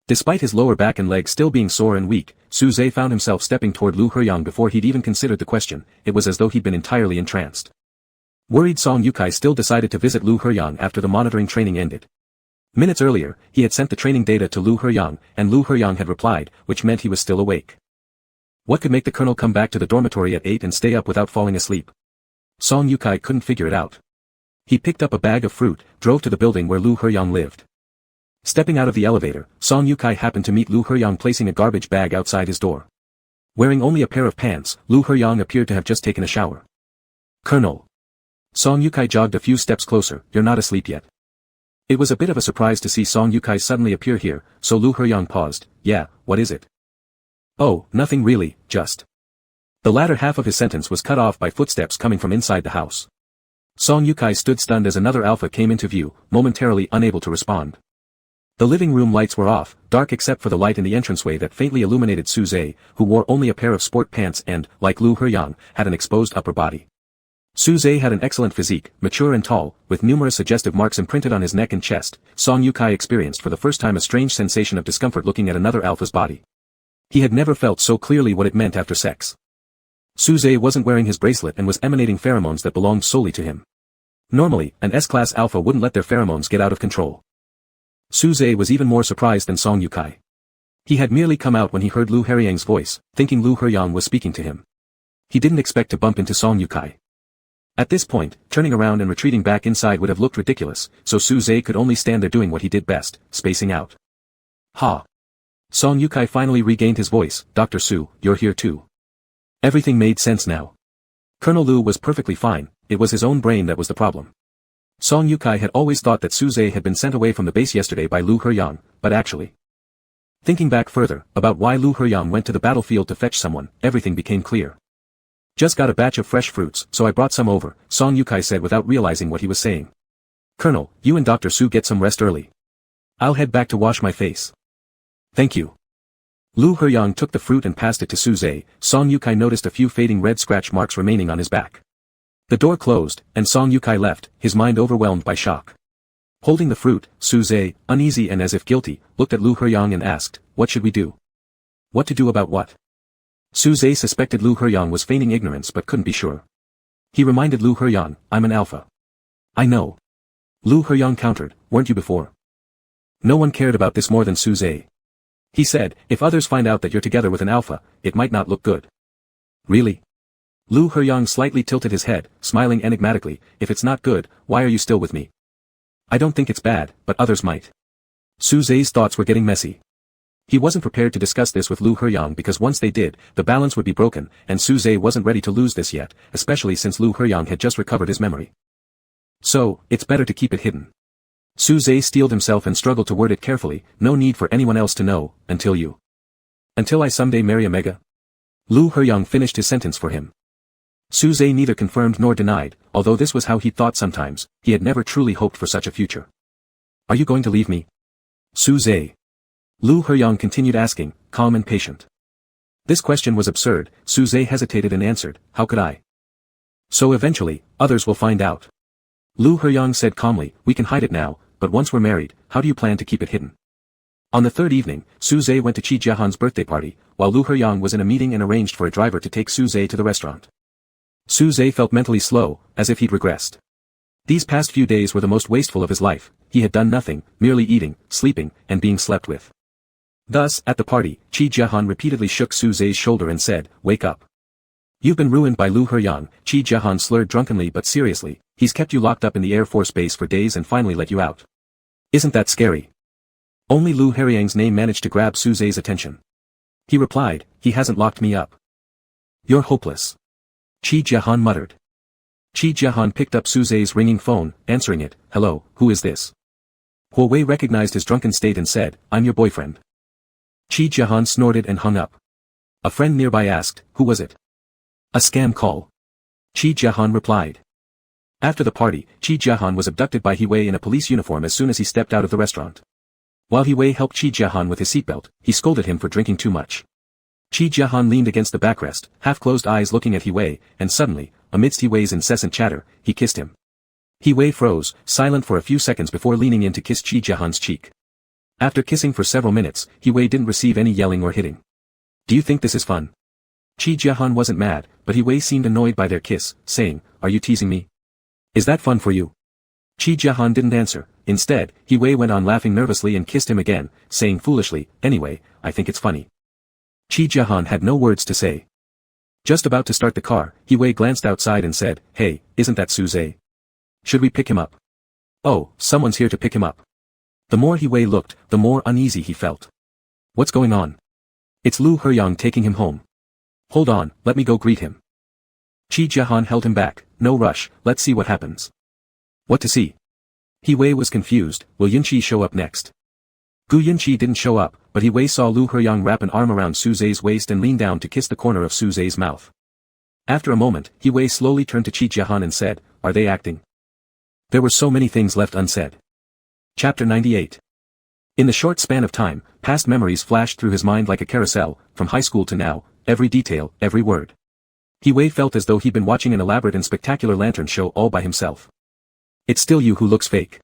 [SPEAKER 1] Despite his lower back and legs still being sore and weak, Su-zhe found himself stepping toward Lu Heriang before he'd even considered the question. It was as though he'd been entirely entranced. Worried Song Yukai still decided to visit Lu Heriang after the monitoring training ended. Minutes earlier, he had sent the training data to Lu Heriang, and Lu Heriang had replied, which meant he was still awake. What could make the colonel come back to the dormitory at 8 and stay up without falling asleep? Song Yukai couldn't figure it out. He picked up a bag of fruit, drove to the building where Lu Heriang lived. Stepping out of the elevator, Song Yukai happened to meet Lu Heriang placing a garbage bag outside his door. Wearing only a pair of pants, Lu Heriang appeared to have just taken a shower. "Colonel." Song Yukai jogged a few steps closer. "You're not asleep yet." It was a bit of a surprise to see Song Yukai suddenly appear here, so Lu Heriang paused. "Yeah, what is it?" "Oh, nothing really, just..." The latter half of his sentence was cut off by footsteps coming from inside the house. Song Yukai stood stunned as another alpha came into view, momentarily unable to respond. The living room lights were off, dark except for the light in the entranceway that faintly illuminated Su-zhe, who wore only a pair of sport pants and, like Lu Heriang, had an exposed upper body. Su-zhe had an excellent physique, mature and tall, with numerous suggestive marks imprinted on his neck and chest. Song Yukai experienced for the first time a strange sensation of discomfort looking at another alpha's body. He had never felt so clearly what it meant after sex. Su-zhe wasn't wearing his bracelet and was emanating pheromones that belonged solely to him. Normally, an S-class alpha wouldn't let their pheromones get out of control. Su-zhe was even more surprised than Song Yukai. He had merely come out when he heard Lu Heriang's voice, thinking Lu Heriang was speaking to him. He didn't expect to bump into Song Yukai. At this point, turning around and retreating back inside would have looked ridiculous, so Su-zhe could only stand there doing what he did best, spacing out. "Ha!" Song Yukai finally regained his voice. "Dr. Su, you're here too." Everything made sense now. Colonel Lu was perfectly fine, it was his own brain that was the problem. Song Yukai had always thought that Su-zhe had been sent away from the base yesterday by Lu Heriang, but actually. Thinking back further, about why Lu Heriang went to the battlefield to fetch someone, everything became clear. "Just got a batch of fresh fruits, so I brought some over," Song Yukai said without realizing what he was saying. "Colonel, you and Dr. Su get some rest early. I'll head back to wash my face." "Thank you." Lu Heriang took the fruit and passed it to Su-zhe. Song Yukai noticed a few fading red scratch marks remaining on his back. The door closed, and Song Yukai left, his mind overwhelmed by shock. Holding the fruit, Su-zhe, uneasy and as if guilty, looked at Lu Heriang and asked, "What should we do?" "What to do about what?" Su-zhe suspected Lu Heriang was feigning ignorance but couldn't be sure. He reminded Lu Heriang, "I'm an alpha." "I know." Lu Heriang countered, "Weren't you before?" No one cared about this more than Su-zhe. He said, if others find out that you're together with an alpha, it might not look good. Really? Lu Heyang slightly tilted his head, smiling enigmatically, if it's not good, why are you still with me? I don't think it's bad, but others might. Su Zhe's thoughts were getting messy. He wasn't prepared to discuss this with Lu Heyang because once they did, the balance would be broken, and Su Zhe wasn't ready to lose this yet, especially since Lu Heyang had just recovered his memory. So, it's better to keep it hidden. Su Zhe steeled himself and struggled to word it carefully, no need for anyone else to know, until you. Until I someday marry Omega? Lu Heyang finished his sentence for him. Su Zhe neither confirmed nor denied, although this was how he thought sometimes, he had never truly hoped for such a future. Are you going to leave me? Su Zhe. Lu Heyang continued asking, calm and patient. This question was absurd. Su Zhe hesitated and answered, how could I? So eventually, others will find out. Lu Heyang said calmly, we can hide it now, but once we're married, how do you plan to keep it hidden? On the third evening, Su Zhe went to Qi Jiahan's birthday party, while Lu Heyang was in a meeting and arranged for a driver to take Su Zhe to the restaurant. Su Zhe felt mentally slow, as if he'd regressed. These past few days were the most wasteful of his life. He had done nothing, merely eating, sleeping, and being slept with. Thus, at the party, Qi Jiahan repeatedly shook Su Zhe's shoulder and said, wake up. You've been ruined by Lu Heyang. Qi Jiahan slurred drunkenly but seriously, he's kept you locked up in the Air Force Base for days and finally let you out. Isn't that scary? Only Lu Heyang's name managed to grab Su Zhe's attention. He replied, he hasn't locked me up. You're hopeless. Qi Jiahan muttered. Qi Jiahan picked up Su Zhe's ringing phone, answering it, hello, who is this? Huo Wei recognized his drunken state and said, I'm your boyfriend. Qi Jiahan snorted and hung up. A friend nearby asked, who was it? A scam call. Qi Jiahan replied. After the party, Qi Jiahan was abducted by He Wei in a police uniform as soon as he stepped out of the restaurant. While He Wei helped Qi Jiahan with his seatbelt, he scolded him for drinking too much. Qi Jiahan leaned against the backrest, half-closed eyes looking at He Wei, and suddenly, amidst He Wei's incessant chatter, he kissed him. He Wei froze, silent for a few seconds before leaning in to kiss Qi Jiahan's cheek. After kissing for several minutes, He Wei didn't receive any yelling or hitting. Do you think this is fun? Qi Jiahan wasn't mad, but He Wei seemed annoyed by their kiss, saying, are you teasing me? Is that fun for you? Qi Jiahan didn't answer. Instead, He Wei went on laughing nervously and kissed him again, saying foolishly, anyway, I think it's funny. Qi Jiahan had no words to say. Just about to start the car, He Wei glanced outside and said, hey, isn't that Su Zhe? Should we pick him up? Oh, someone's here to pick him up. The more He Wei looked, the more uneasy he felt. What's going on? It's Lu Heyang taking him home. Hold on, let me go greet him. Qi Jiahan held him back, no rush, let's see what happens. What to see? He Wei was confused, will Yunqi show up next? Gu Yunqi didn't show up, but He Wei saw Lu Heyang wrap an arm around Su Zhe's waist and lean down to kiss the corner of Su Zhe's mouth. After a moment, He Wei slowly turned to Qi Jiahan and said, are they acting? There were so many things left unsaid. Chapter 98. In the short span of time, past memories flashed through his mind like a carousel, from high school to now, every detail, every word. He Wei felt as though he'd been watching an elaborate and spectacular lantern show all by himself. It's still you who looks fake.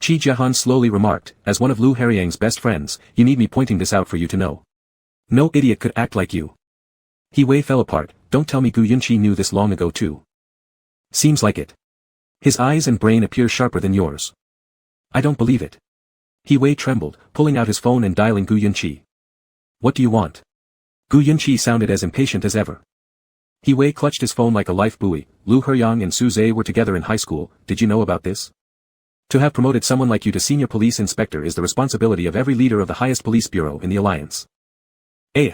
[SPEAKER 1] Qi Jiahan slowly remarked, as one of Lu Heyang's best friends, you need me pointing this out for you to know. No idiot could act like you. He Wei fell apart, don't tell me Gu Yunqi knew this long ago too. Seems like it. His eyes and brain appear sharper than yours. I don't believe it. He Wei trembled, pulling out his phone and dialing Gu Yunqi. What do you want? Gu Yunqi sounded as impatient as ever. He Wei clutched his phone like a life buoy. Lu Heyang and Su Zhe were together in high school, did you know about this? To have promoted someone like you to senior police inspector is the responsibility of every leader of the highest police bureau in the alliance. Eh.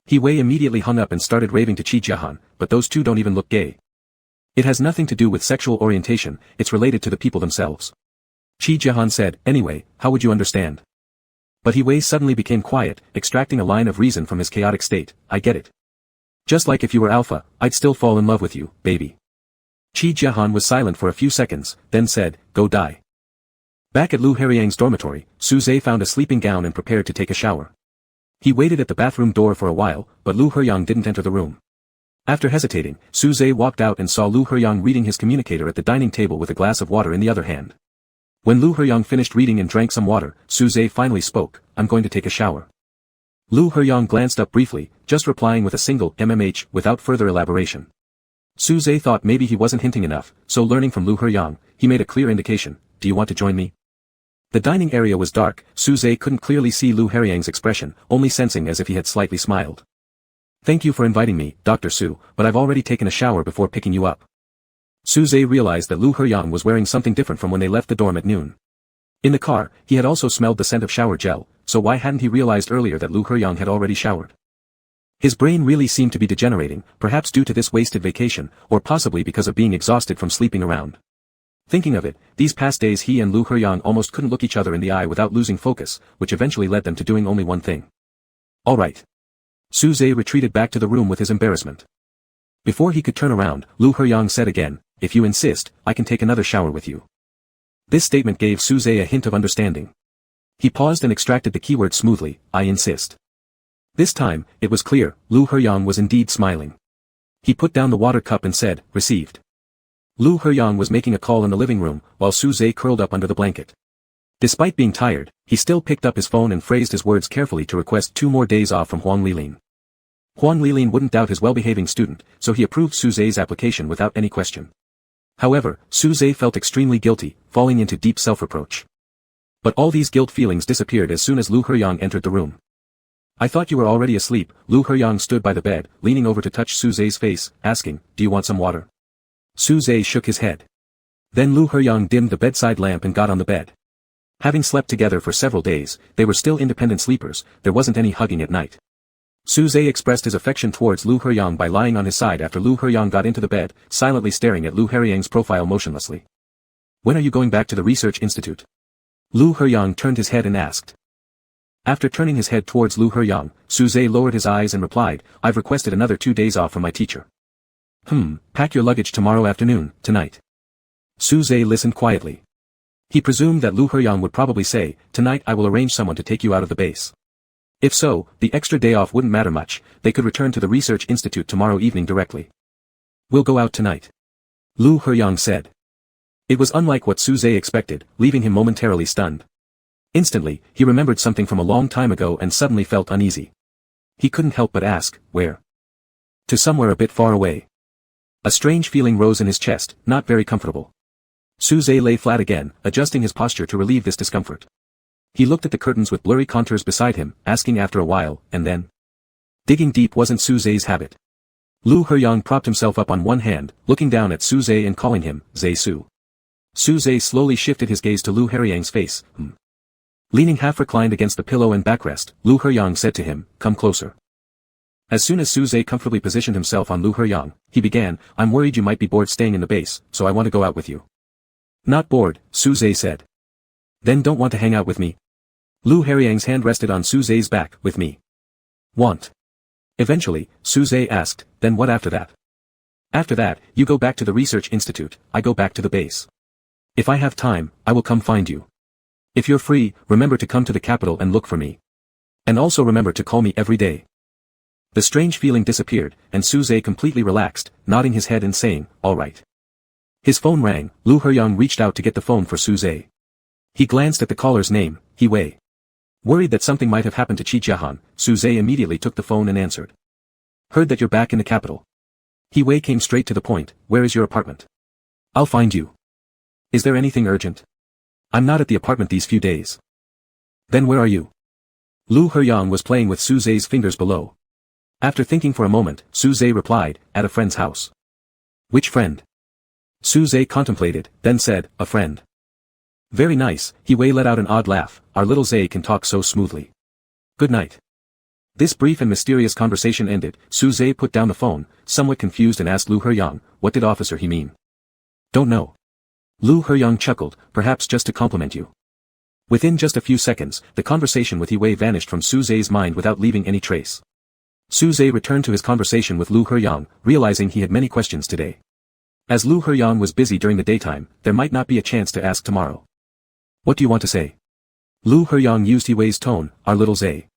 [SPEAKER 1] He Wei immediately hung up and started raving to Qi Jiahan, but those two don't even look gay. It has nothing to do with sexual orientation, it's related to the people themselves. Qi Jiahan said, anyway, how would you understand? But He Wei suddenly became quiet, extracting a line of reason from his chaotic state, I get it. Just like if you were alpha, I'd still fall in love with you, baby. Qi Jiahan was silent for a few seconds, then said, go die. Back at Lu Heyang's dormitory, Su Zhe found a sleeping gown and prepared to take a shower. He waited at the bathroom door for a while, but Lu Heyang didn't enter the room. After hesitating, Su Zhe walked out and saw Lu Heyang reading his communicator at the dining table with a glass of water in the other hand. When Lu Heyang finished reading and drank some water, Su Zhe finally spoke, I'm going to take a shower. Lu Heyang glanced up briefly, just replying with a single mmh without further elaboration. Su Zhe thought maybe he wasn't hinting enough, so learning from Lu Heyang, he made a clear indication, do you want to join me? The dining area was dark, Suze couldn't clearly see Lu Heriang's expression, only sensing as if he had slightly smiled. Thank you for inviting me, Dr. Su, but I've already taken a shower before picking you up. Suze realized that Lu Heriang was wearing something different from when they left the dorm at noon. In the car, he had also smelled the scent of shower gel, so why hadn't he realized earlier that Lu Heriang had already showered? His brain really seemed to be degenerating, perhaps due to this wasted vacation, or possibly because of being exhausted from sleeping around. Thinking of it, these past days he and Lu Heriang almost couldn't look each other in the eye without losing focus, which eventually led them to doing only one thing. Alright. Suze retreated back to the room with his embarrassment. Before he could turn around, Lu Heriang said again, if you insist, I can take another shower with you. This statement gave Suze a hint of understanding. He paused and extracted the keyword smoothly, I insist. This time, it was clear, Lu Heriang was indeed smiling. He put down the water cup and said, received. Lu Heriang was making a call in the living room, while Suze curled up under the blanket. Despite being tired, he still picked up his phone and phrased his words carefully to request 2 more days off from Huang Lilin. Huang Lilin wouldn't doubt his well-behaving student, so he approved Suze's application without any question. However, Suze felt extremely guilty, falling into deep self-reproach. But all these guilt feelings disappeared as soon as Lu Heriang entered the room. I thought you were already asleep. Lu Heriang stood by the bed, leaning over to touch Suze's face, asking, do you want some water? Suze shook his head. Then Lu Heriang dimmed the bedside lamp and got on the bed. Having slept together for several days, they were still independent sleepers, there wasn't any hugging at night. Suze expressed his affection towards Lu Heriang by lying on his side after Lu Heriang got into the bed, silently staring at Lu Heriang's profile motionlessly. When are you going back to the research institute? Lu Heriang turned his head and asked. After turning his head towards Lu Heriang, Suze lowered his eyes and replied, I've requested another 2 days off from my teacher. Pack your luggage tomorrow afternoon, tonight. Suze listened quietly. He presumed that Lu Heriang would probably say, tonight I will arrange someone to take you out of the base. If so, the extra day off wouldn't matter much, they could return to the research institute tomorrow evening directly. We'll go out tonight. Lu Heriang said. It was unlike what Suze expected, leaving him momentarily stunned. Instantly, he remembered something from a long time ago and suddenly felt uneasy. He couldn't help but ask, where? To somewhere a bit far away. A strange feeling rose in his chest, not very comfortable. Suze lay flat again, adjusting his posture to relieve this discomfort. He looked at the curtains with blurry contours beside him, asking after a while, and then. Digging deep wasn't Suze's habit. Lu Heriang propped himself up on one hand, looking down at Suze and calling him, Zhe Su. Suze slowly shifted his gaze to Lu Heriang's face. Leaning half reclined against the pillow and backrest, Lu Heriang said to him, come closer. As soon as Suze comfortably positioned himself on Lu Heriang, he began, I'm worried you might be bored staying in the base, so I want to go out with you. Not bored, Suze said. Then don't want to hang out with me? Lu Heriang's hand rested on Suze's back, with me. Want. Eventually, Suze asked, then what after that? After that, you go back to the research institute, I go back to the base. If I have time, I will come find you. If you're free, remember to come to the capital and look for me. And also remember to call me every day. The strange feeling disappeared, and Suze completely relaxed, nodding his head and saying, all right. His phone rang. Lu Heriang reached out to get the phone for Suze. He glanced at the caller's name, He Wei. Worried that something might have happened to Qi Jiahan, Suze immediately took the phone and answered. Heard that you're back in the capital. He Wei came straight to the point, where is your apartment? I'll find you. Is there anything urgent? I'm not at the apartment these few days. Then where are you? Lu Heriang was playing with Suze's fingers below. After thinking for a moment, Suze replied, at a friend's house. Which friend? Suze contemplated, then said, a friend. Very nice, He Wei let out an odd laugh, our little Zhe can talk so smoothly. Good night. This brief and mysterious conversation ended, Suze put down the phone, somewhat confused and asked Lu Heriang, what did officer he mean? Don't know. Lu Heriang chuckled, perhaps just to compliment you. Within just a few seconds, the conversation with He Wei vanished from Suze's mind without leaving any trace. Suze returned to his conversation with Lu Heriang, realizing he had many questions today. As Lu Heriang was busy during the daytime, there might not be a chance to ask tomorrow. What do you want to say? Lu Heriang used He Wei's tone, our little Zhe.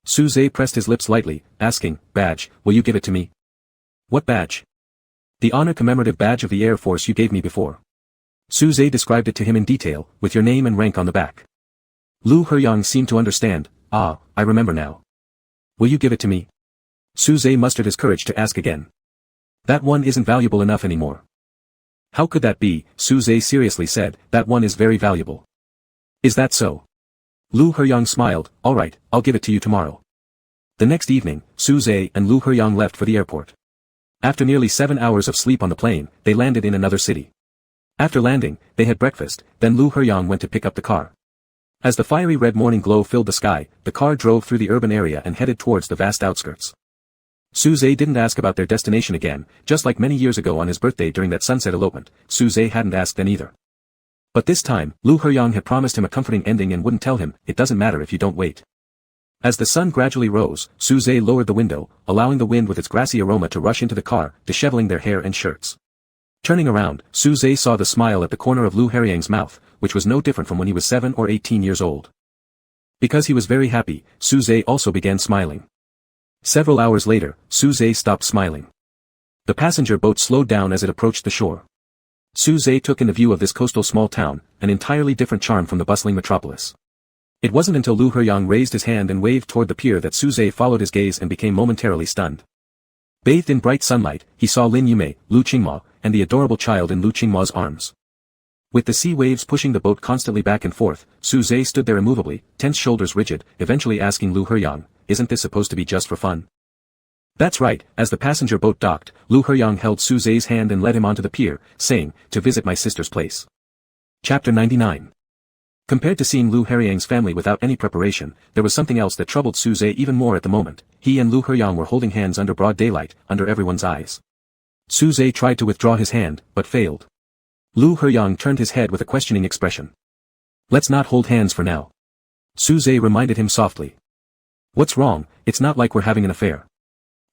[SPEAKER 1] Suze pressed his lips lightly, asking, badge, will you give it to me? What badge? The honor commemorative badge of the Air Force you gave me before. Suze described it to him in detail, with your name and rank on the back. Lu Heriang seemed to understand, I remember now. Will you give it to me? Suze mustered his courage to ask again. That one isn't valuable enough anymore. How could that be? Suze seriously said, that one is very valuable. Is that so? Lu Heyang smiled, alright, I'll give it to you tomorrow. The next evening, Su Zhe and Lu Heyang left for the airport. After nearly 7 hours of sleep on the plane, they landed in another city. After landing, they had breakfast, then Lu Heyang went to pick up the car. As the fiery red morning glow filled the sky, the car drove through the urban area and headed towards the vast outskirts. Su Zhe didn't ask about their destination again, just like many years ago on his birthday during that sunset elopement. Su Zhe hadn't asked then either. But this time, Lu Heyang had promised him a comforting ending and wouldn't tell him, it doesn't matter if you don't wait. As the sun gradually rose, Su Zhe lowered the window, allowing the wind with its grassy aroma to rush into the car, disheveling their hair and shirts. Turning around, Su Zhe saw the smile at the corner of Lu Heyang's mouth, which was no different from when he was 7 or 18 years old. Because he was very happy, Su Zhe also began smiling. Several hours later, Su Zhe stopped smiling. The passenger boat slowed down as it approached the shore. Su Zhe took in the view of this coastal small town, an entirely different charm from the bustling metropolis. It wasn't until Lu Heyang raised his hand and waved toward the pier that Su Zhe followed his gaze and became momentarily stunned. Bathed in bright sunlight, he saw Lin Yumei, Lu Qingma, and the adorable child in Lu Qingma's arms. With the sea waves pushing the boat constantly back and forth, Su Zhe stood there immovably, tense shoulders rigid, eventually asking Lu Heyang, isn't this supposed to be just for fun? That's right, as the passenger boat docked, Lu Heyang held Su Zhe's hand and led him onto the pier, saying, to visit my sister's place. Chapter 99. Compared to seeing Lu Heyang's family without any preparation, there was something else that troubled Su Zhe even more at the moment. He and Lu Heyang were holding hands under broad daylight, under everyone's eyes. Su Zhe tried to withdraw his hand, but failed. Lu Heyang turned his head with a questioning expression. Let's not hold hands for now. Su Zhe reminded him softly. What's wrong, it's not like we're having an affair.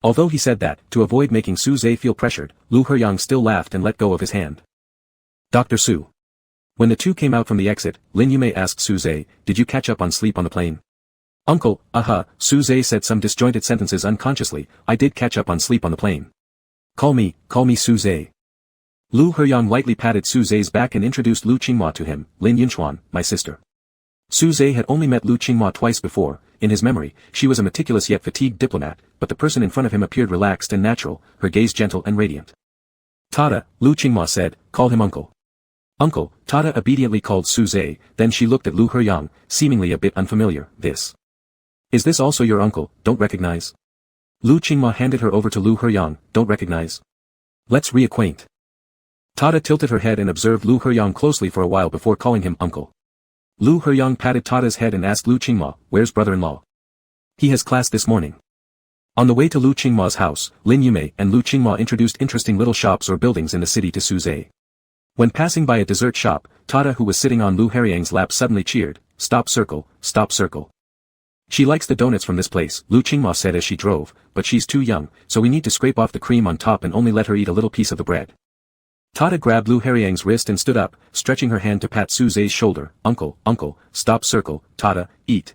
[SPEAKER 1] Although he said that, to avoid making Su Zhe feel pressured, Lu Heyang still laughed and let go of his hand. Dr. Su. When the two came out from the exit, Lin Yumei asked Su Zhe, did you catch up on sleep on the plane? Uncle, Su Zhe said some disjointed sentences unconsciously, I did catch up on sleep on the plane. Call me Su Zhe. Lu Heyang lightly patted Su Zhe's back and introduced Lu Qingma to him, Lin Yunchuan, my sister. Su Zhe had only met Lu Qingma twice before. In his memory, she was a meticulous yet fatigued diplomat, but the person in front of him appeared relaxed and natural, her gaze gentle and radiant. Tada, Lu Qingma said, call him uncle. Uncle, Tada obediently called Su Zhe, then she looked at Lu Heyang, seemingly a bit unfamiliar, this. Is this also your uncle, don't recognize? Lu Qingma handed her over to Lu Heyang, don't recognize? Let's reacquaint. Tada tilted her head and observed Lu Heyang closely for a while before calling him uncle. Lu Heyang patted Tada's head and asked Lu Qingma, where's brother-in-law? He has class this morning. On the way to Lu Qingma's house, Lin Yumei and Lu Qingma introduced interesting little shops or buildings in the city to Su Zhe. When passing by a dessert shop, Tada who was sitting on Lu Heyang's lap suddenly cheered, stop circle, stop circle. She likes the donuts from this place, Lu Qingma said as she drove, but she's too young, so we need to scrape off the cream on top and only let her eat a little piece of the bread. Tada grabbed Lu Heyang's wrist and stood up, stretching her hand to pat Su Zhe's shoulder, uncle, stop circle, Tada, eat.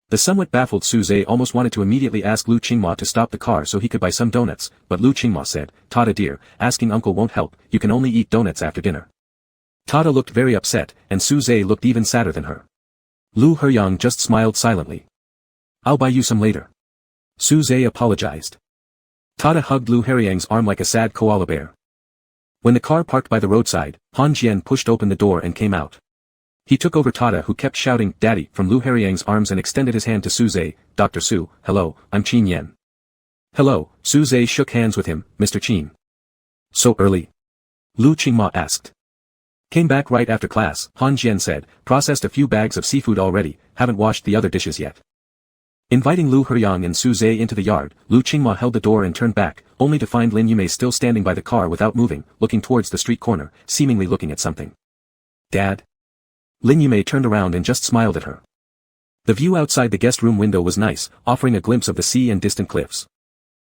[SPEAKER 1] The somewhat baffled Su Zhe almost wanted to immediately ask Lu Qingma to stop the car so he could buy some donuts, but Lu Qingma said, Tada dear, asking uncle won't help, you can only eat donuts after dinner. Tada looked very upset, and Su Zhe looked even sadder than her. Lu Heyang just smiled silently. I'll buy you some later. Su Zhe apologized. Tada hugged Lu Heyang's arm like a sad koala bear. When the car parked by the roadside, Han Jian pushed open the door and came out. He took over Tada who kept shouting, Daddy, from Lu Heyang's arms and extended his hand to Su Zhe, Dr. Su, hello, I'm Qin Yan. Hello, Su Zhe shook hands with him, Mr. Qin. So early? Lu Qingma asked. Came back right after class, Han Jian said, processed a few bags of seafood already, haven't washed the other dishes yet. Inviting Lu Heyang and Su Zhe into the yard, Lu Qingma held the door and turned back, only to find Lin Yumei still standing by the car without moving, looking towards the street corner, seemingly looking at something. Dad? Lin Yumei turned around and just smiled at her. The view outside the guest room window was nice, offering a glimpse of the sea and distant cliffs.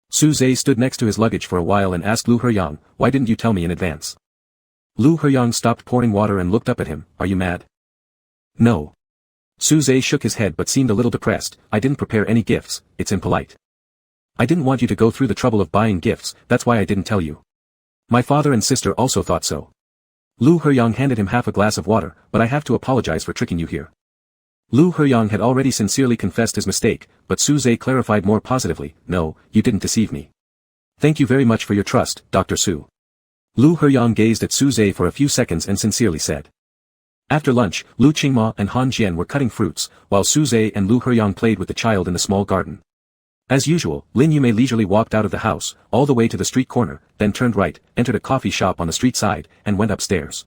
[SPEAKER 1] Su Zhe stood next to his luggage for a while and asked Lu Heyang, why didn't you tell me in advance? Lu Heyang stopped pouring water and looked up at him, are you mad? No. Su Zhe shook his head but seemed a little depressed, I didn't prepare any gifts, it's impolite. I didn't want you to go through the trouble of buying gifts, that's why I didn't tell you. My father and sister also thought so. Lu Heyang handed him half a glass of water, but I have to apologize for tricking you here. Lu Heyang had already sincerely confessed his mistake, but Su Zhe clarified more positively, no, you didn't deceive me. Thank you very much for your trust, Dr. Su. Lu Heyang gazed at Su Zhe for a few seconds and sincerely said. After lunch, Lu Qingma and Han Jian were cutting fruits, while Su Zhe and Lu Heyang played with the child in the small garden. As usual, Lin Yumei leisurely walked out of the house, all the way to the street corner, then turned right, entered a coffee shop on the street side, and went upstairs.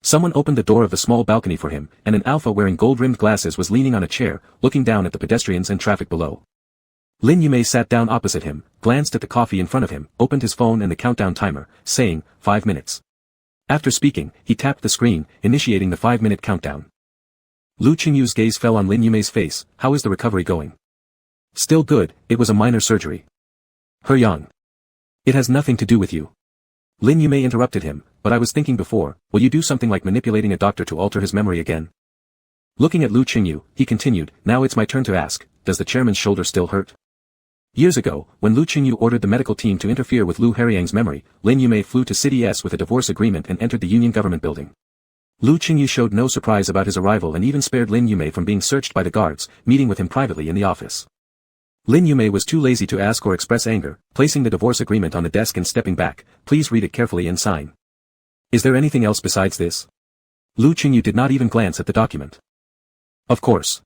[SPEAKER 1] Someone opened the door of the small balcony for him, and an alpha wearing gold-rimmed glasses was leaning on a chair, looking down at the pedestrians and traffic below. Lin Yumei sat down opposite him, glanced at the coffee in front of him, opened his phone and the countdown timer, saying, 5 minutes. After speaking, he tapped the screen, initiating the 5-minute countdown. Lu Qingyu's gaze fell on Lin Yumei's face. How is the recovery going? Still good, it was a minor surgery. Heyang. It has nothing to do with you. Lin Yumei interrupted him, but I was thinking before, will you do something like manipulating a doctor to alter his memory again? Looking at Lu Qingyu, he continued, now it's my turn to ask, does the chairman's shoulder still hurt? Years ago, when Lu Qingyu ordered the medical team to interfere with Lu Heyang's memory, Lin Yumei flew to City S with a divorce agreement and entered the Union government building. Lu Qingyu showed no surprise about his arrival and even spared Lin Yumei from being searched by the guards, meeting with him privately in the office. Lin Yumei was too lazy to ask or express anger, placing the divorce agreement on the desk and stepping back, please read it carefully and sign. Is there anything else besides this? Lu Qingyu did not even glance at the document. Of course.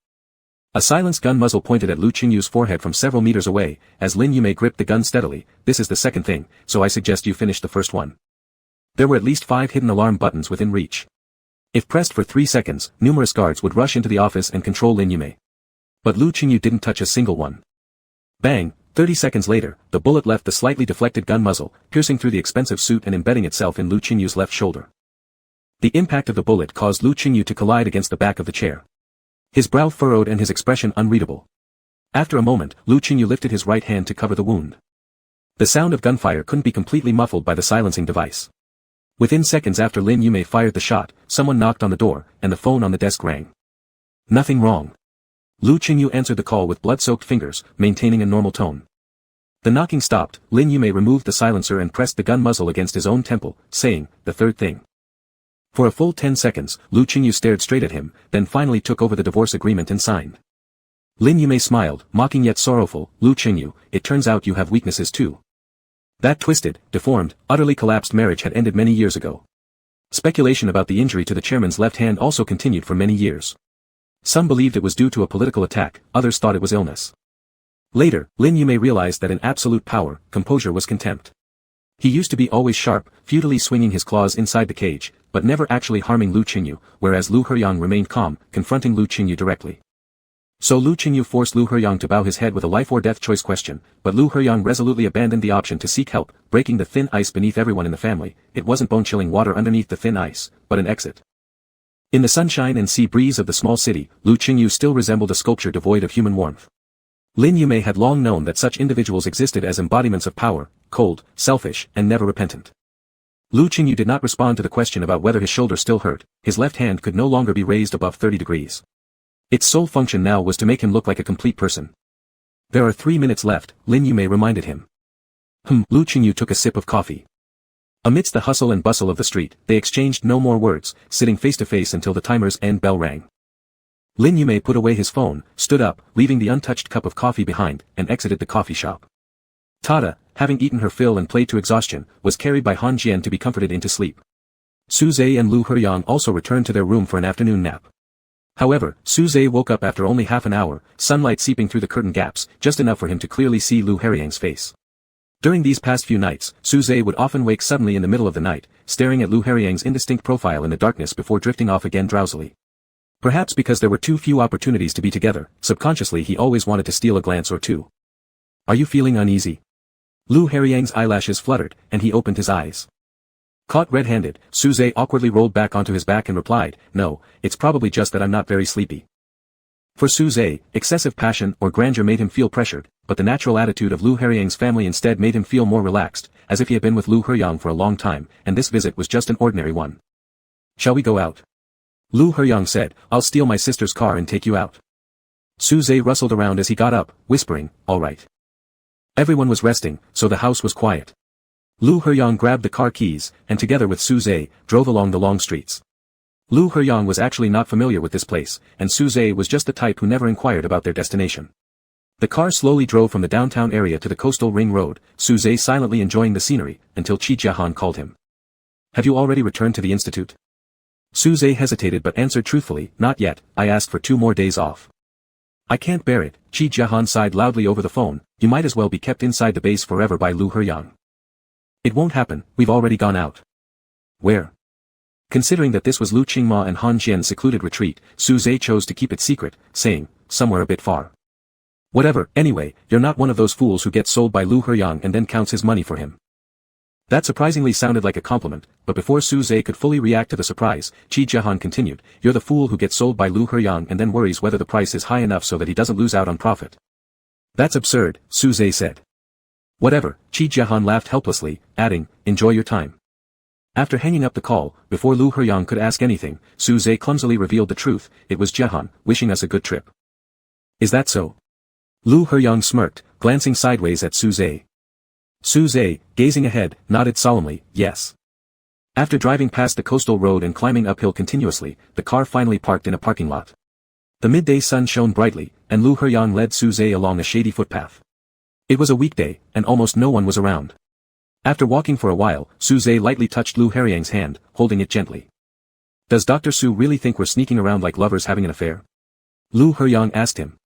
[SPEAKER 1] A silenced gun muzzle pointed at Lu Qingyu's forehead from several meters away, as Lin Yumei gripped the gun steadily, this is the second thing, so I suggest you finish the first one. There were at least 5 hidden alarm buttons within reach. If pressed for 3 seconds, numerous guards would rush into the office and control Lin Yumei. But Lu Qingyu didn't touch a single one. Bang! 30 seconds later, the bullet left the slightly deflected gun muzzle, piercing through the expensive suit and embedding itself in Lu Qingyu's left shoulder. The impact of the bullet caused Lu Qingyu to collide against the back of the chair. His brow furrowed and his expression unreadable. After a moment, Lu Qingyu lifted his right hand to cover the wound. The sound of gunfire couldn't be completely muffled by the silencing device. Within seconds after Lin Yumei fired the shot, someone knocked on the door, and the phone on the desk rang. Nothing wrong. Lu Qingyu answered the call with blood-soaked fingers, maintaining a normal tone. The knocking stopped, Lin Yumei removed the silencer and pressed the gun muzzle against his own temple, saying, the third thing. For a full 10 seconds, Lu Qingyu stared straight at him, then finally took over the divorce agreement and signed. Lin Yumei smiled, mocking yet sorrowful, Lu Qingyu, it turns out you have weaknesses too. That twisted, deformed, utterly collapsed marriage had ended many years ago. Speculation about the injury to the chairman's left hand also continued for many years. Some believed it was due to a political attack, others thought it was illness. Later, Lin Yumei realized that in absolute power, composure was contempt. He used to be always sharp, futilely swinging his claws inside the cage, but never actually harming Lu Qingyu, whereas Lu Heyang remained calm, confronting Lu Qingyu directly. So Lu Qingyu forced Lu Heyang to bow his head with a life-or-death choice question, but Lu Heyang resolutely abandoned the option to seek help, breaking the thin ice beneath everyone in the family. It wasn't bone-chilling water underneath the thin ice, but an exit. In the sunshine and sea breeze of the small city, Lu Qingyu still resembled a sculpture devoid of human warmth. Lin Yumei had long known that such individuals existed as embodiments of power, cold, selfish, and never repentant. Lu Qingyu did not respond to the question about whether his shoulder still hurt. His left hand could no longer be raised above 30 degrees. Its sole function now was to make him look like a complete person. There are 3 minutes left, Lin Yumei reminded him. Lu Qingyu took a sip of coffee. Amidst the hustle and bustle of the street, they exchanged no more words, sitting face to face until the timer's end bell rang. Lin Yumei put away his phone, stood up, leaving the untouched cup of coffee behind, and exited the coffee shop. Tada, having eaten her fill and played to exhaustion, was carried by Han Jian to be comforted into sleep. Su Zhe and Lu Heyang also returned to their room for an afternoon nap. However, Su Zhe woke up after only half an hour, sunlight seeping through the curtain gaps, just enough for him to clearly see Lu Heyang's face. During these past few nights, Su Zhe would often wake suddenly in the middle of the night, staring at Lu Heyang's indistinct profile in the darkness before drifting off again drowsily. Perhaps because there were too few opportunities to be together, subconsciously he always wanted to steal a glance or two. Are you feeling uneasy? Lu Heyang's eyelashes fluttered, and he opened his eyes. Caught red-handed, Su Zhe awkwardly rolled back onto his back and replied, no, it's probably just that I'm not very sleepy. For Su Zhe, excessive passion or grandeur made him feel pressured, but the natural attitude of Lu Heyang's family instead made him feel more relaxed, as if he had been with Lu Heyang for a long time, and this visit was just an ordinary one. Shall we go out? Lu Heyang said, I'll steal my sister's car and take you out. Su Zhe rustled around as he got up, whispering, all right. Everyone was resting, so the house was quiet. Lu Heyang grabbed the car keys, and together with Su Zhe, drove along the long streets. Lu Heyang was actually not familiar with this place, and Su Zhe was just the type who never inquired about their destination. The car slowly drove from the downtown area to the coastal ring road, Su Zhe silently enjoying the scenery, until Qi Jiahan called him. Have you already returned to the institute? Suze hesitated but answered truthfully, not yet, I asked for 2 more days off. I can't bear it, Chi Jiahan sighed loudly over the phone, you might as well be kept inside the base forever by Lu Heyang. It won't happen, we've already gone out. Where? Considering that this was Lu Qingma and Han Jian's secluded retreat, Suze chose to keep it secret, saying, somewhere a bit far. Whatever, anyway, you're not one of those fools who gets sold by Lu Heyang and then counts his money for him. That surprisingly sounded like a compliment, but before Suze could fully react to the surprise, Chi Jiahan continued, you're the fool who gets sold by Lu Heyang and then worries whether the price is high enough so that he doesn't lose out on profit. That's absurd, Suze said. Whatever, Chi Jiahan laughed helplessly, adding, enjoy your time. After hanging up the call, before Lu Heyang could ask anything, Suze clumsily revealed the truth, it was Jiahan, wishing us a good trip. Is that so? Lu Heyang smirked, glancing sideways at Suze. Suze, gazing ahead, nodded solemnly, yes. After driving past the coastal road and climbing uphill continuously, the car finally parked in a parking lot. The midday sun shone brightly, and Lu Heyang led Suze along a shady footpath. It was a weekday, and almost no one was around. After walking for a while, Suze lightly touched Lu Heyang's hand, holding it gently. Does Dr. Su really think we're sneaking around like lovers having an affair? Lu Heyang asked him.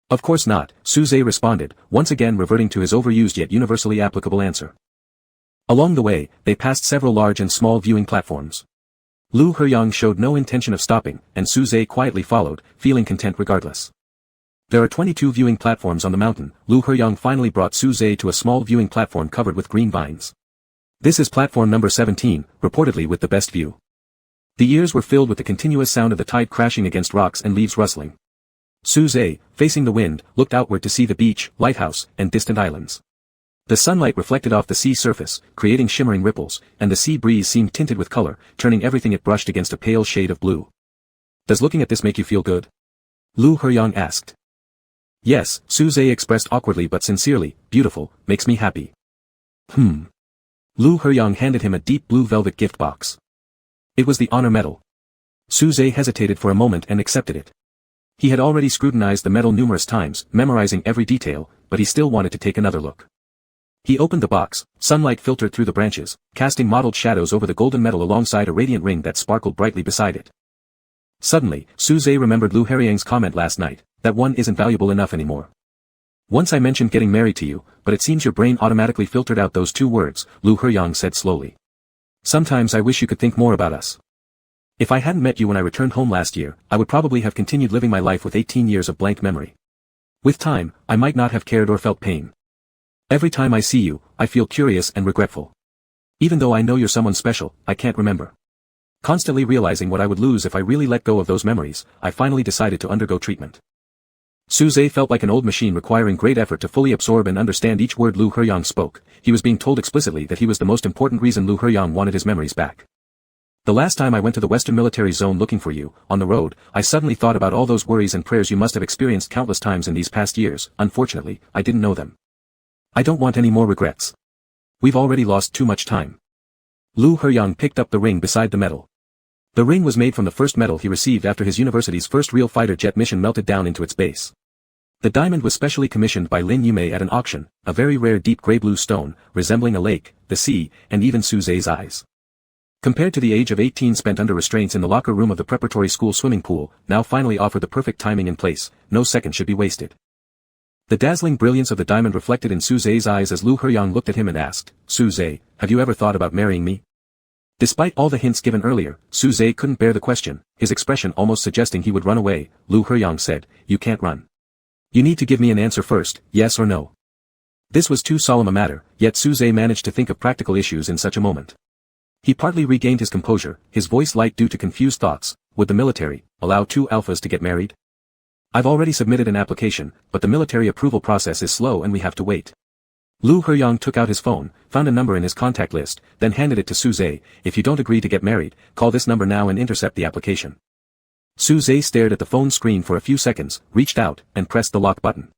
[SPEAKER 1] Of course not, Suze responded, once again reverting to his overused yet universally applicable answer. Along the way, they passed several large and small viewing platforms. Lu Heyang showed no intention of stopping, and Suze quietly followed, feeling content regardless. There are 22 viewing platforms on the mountain. Lu Heyang finally brought Suze to a small viewing platform covered with green vines. This is platform number 17, reportedly with the best view. The ears were filled with the continuous sound of the tide crashing against rocks and leaves rustling. Suze, facing the wind, looked outward to see the beach, lighthouse, and distant islands. The sunlight reflected off the sea surface, creating shimmering ripples, and the sea breeze seemed tinted with color, turning everything it brushed against a pale shade of blue. Does looking at this make you feel good? Lu Heyang asked. Yes, Suze expressed awkwardly but sincerely, beautiful, makes me happy. Lu Heyang handed him a deep blue velvet gift box. It was the honor medal. Suze hesitated for a moment and accepted it. He had already scrutinized the medal numerous times, memorizing every detail, but he still wanted to take another look. He opened the box, sunlight filtered through the branches, casting mottled shadows over the golden medal alongside a radiant ring that sparkled brightly beside it. Suddenly, Suze remembered Lu Heyang's comment last night, that one isn't valuable enough anymore. Once I mentioned getting married to you, but it seems your brain automatically filtered out those 2 words, Lu Heyang said slowly. Sometimes I wish you could think more about us. If I hadn't met you when I returned home last year, I would probably have continued living my life with 18 years of blank memory. With time, I might not have cared or felt pain. Every time I see you, I feel curious and regretful. Even though I know you're someone special, I can't remember. Constantly realizing what I would lose if I really let go of those memories, I finally decided to undergo treatment. Suze felt like an old machine requiring great effort to fully absorb and understand each word Lu Heyang spoke. He was being told explicitly that he was the most important reason Lu Heyang wanted his memories back. The last time I went to the Western Military Zone looking for you, on the road, I suddenly thought about all those worries and prayers you must have experienced countless times in these past years. Unfortunately, I didn't know them. I don't want any more regrets. We've already lost too much time. Lu Heyang picked up the ring beside the medal. The ring was made from the first medal he received after his university's first real fighter jet mission melted down into its base. The diamond was specially commissioned by Lin Yumei at an auction, a very rare deep gray-blue stone, resembling a lake, the sea, and even Suze's eyes. Compared to the age of 18 spent under restraints in the locker room of the preparatory school swimming pool, now finally offered the perfect timing and place, no second should be wasted. The dazzling brilliance of the diamond reflected in Suze's eyes as Lu Heyang looked at him and asked, Suze, have you ever thought about marrying me? Despite all the hints given earlier, Suze couldn't bear the question, his expression almost suggesting he would run away. Lu Heyang said, you can't run. You need to give me an answer first, yes or no. This was too solemn a matter, yet Suze managed to think of practical issues in such a moment. He partly regained his composure, his voice light due to confused thoughts. Would the military allow 2 alphas to get married? I've already submitted an application, but the military approval process is slow and we have to wait. Lu Heyang took out his phone, found a number in his contact list, then handed it to Suze. If you don't agree to get married, call this number now and intercept the application. Suze stared at the phone screen for a few seconds, reached out, and pressed the lock button.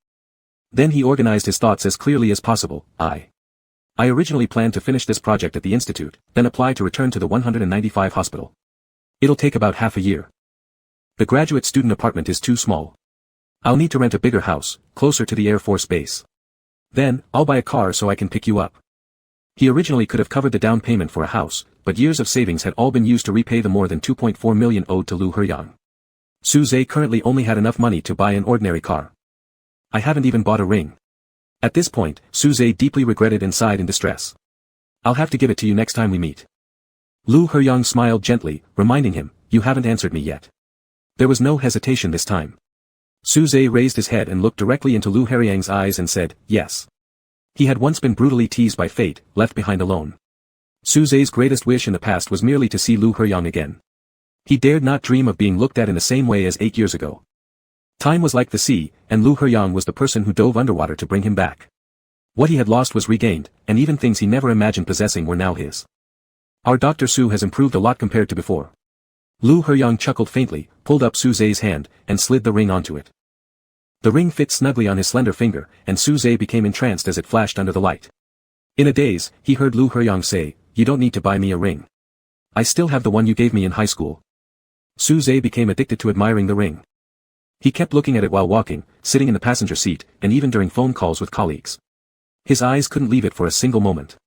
[SPEAKER 1] Then he organized his thoughts as clearly as possible. I originally planned to finish this project at the institute, then apply to return to the 195 hospital. It'll take about half a year. The graduate student apartment is too small. I'll need to rent a bigger house, closer to the Air Force base. Then, I'll buy a car so I can pick you up. He originally could have covered the down payment for a house, but years of savings had all been used to repay the more than 2.4 million owed to Lu Heyang. Suze currently only had enough money to buy an ordinary car. I haven't even bought a ring. At this point, Suze deeply regretted and sighed in distress. I'll have to give it to you next time we meet. Lu Heyang smiled gently, reminding him, you haven't answered me yet. There was no hesitation this time. Suze raised his head and looked directly into Lu Heyang's eyes and said, yes. He had once been brutally teased by fate, left behind alone. Suze's greatest wish in the past was merely to see Lu Heyang again. He dared not dream of being looked at in the same way as 8 years ago. Time was like the sea, and Lu Heyang was the person who dove underwater to bring him back. What he had lost was regained, and even things he never imagined possessing were now his. Our Dr. Su has improved a lot compared to before. Lu Heyang chuckled faintly, pulled up Suze's hand, and slid the ring onto it. The ring fit snugly on his slender finger, and Suze became entranced as it flashed under the light. In a daze, he heard Lu Heyang say, you don't need to buy me a ring. I still have the one you gave me in high school. Suze became addicted to admiring the ring. He kept looking at it while walking, sitting in the passenger seat, and even during phone calls with colleagues. His eyes couldn't leave it for a single moment.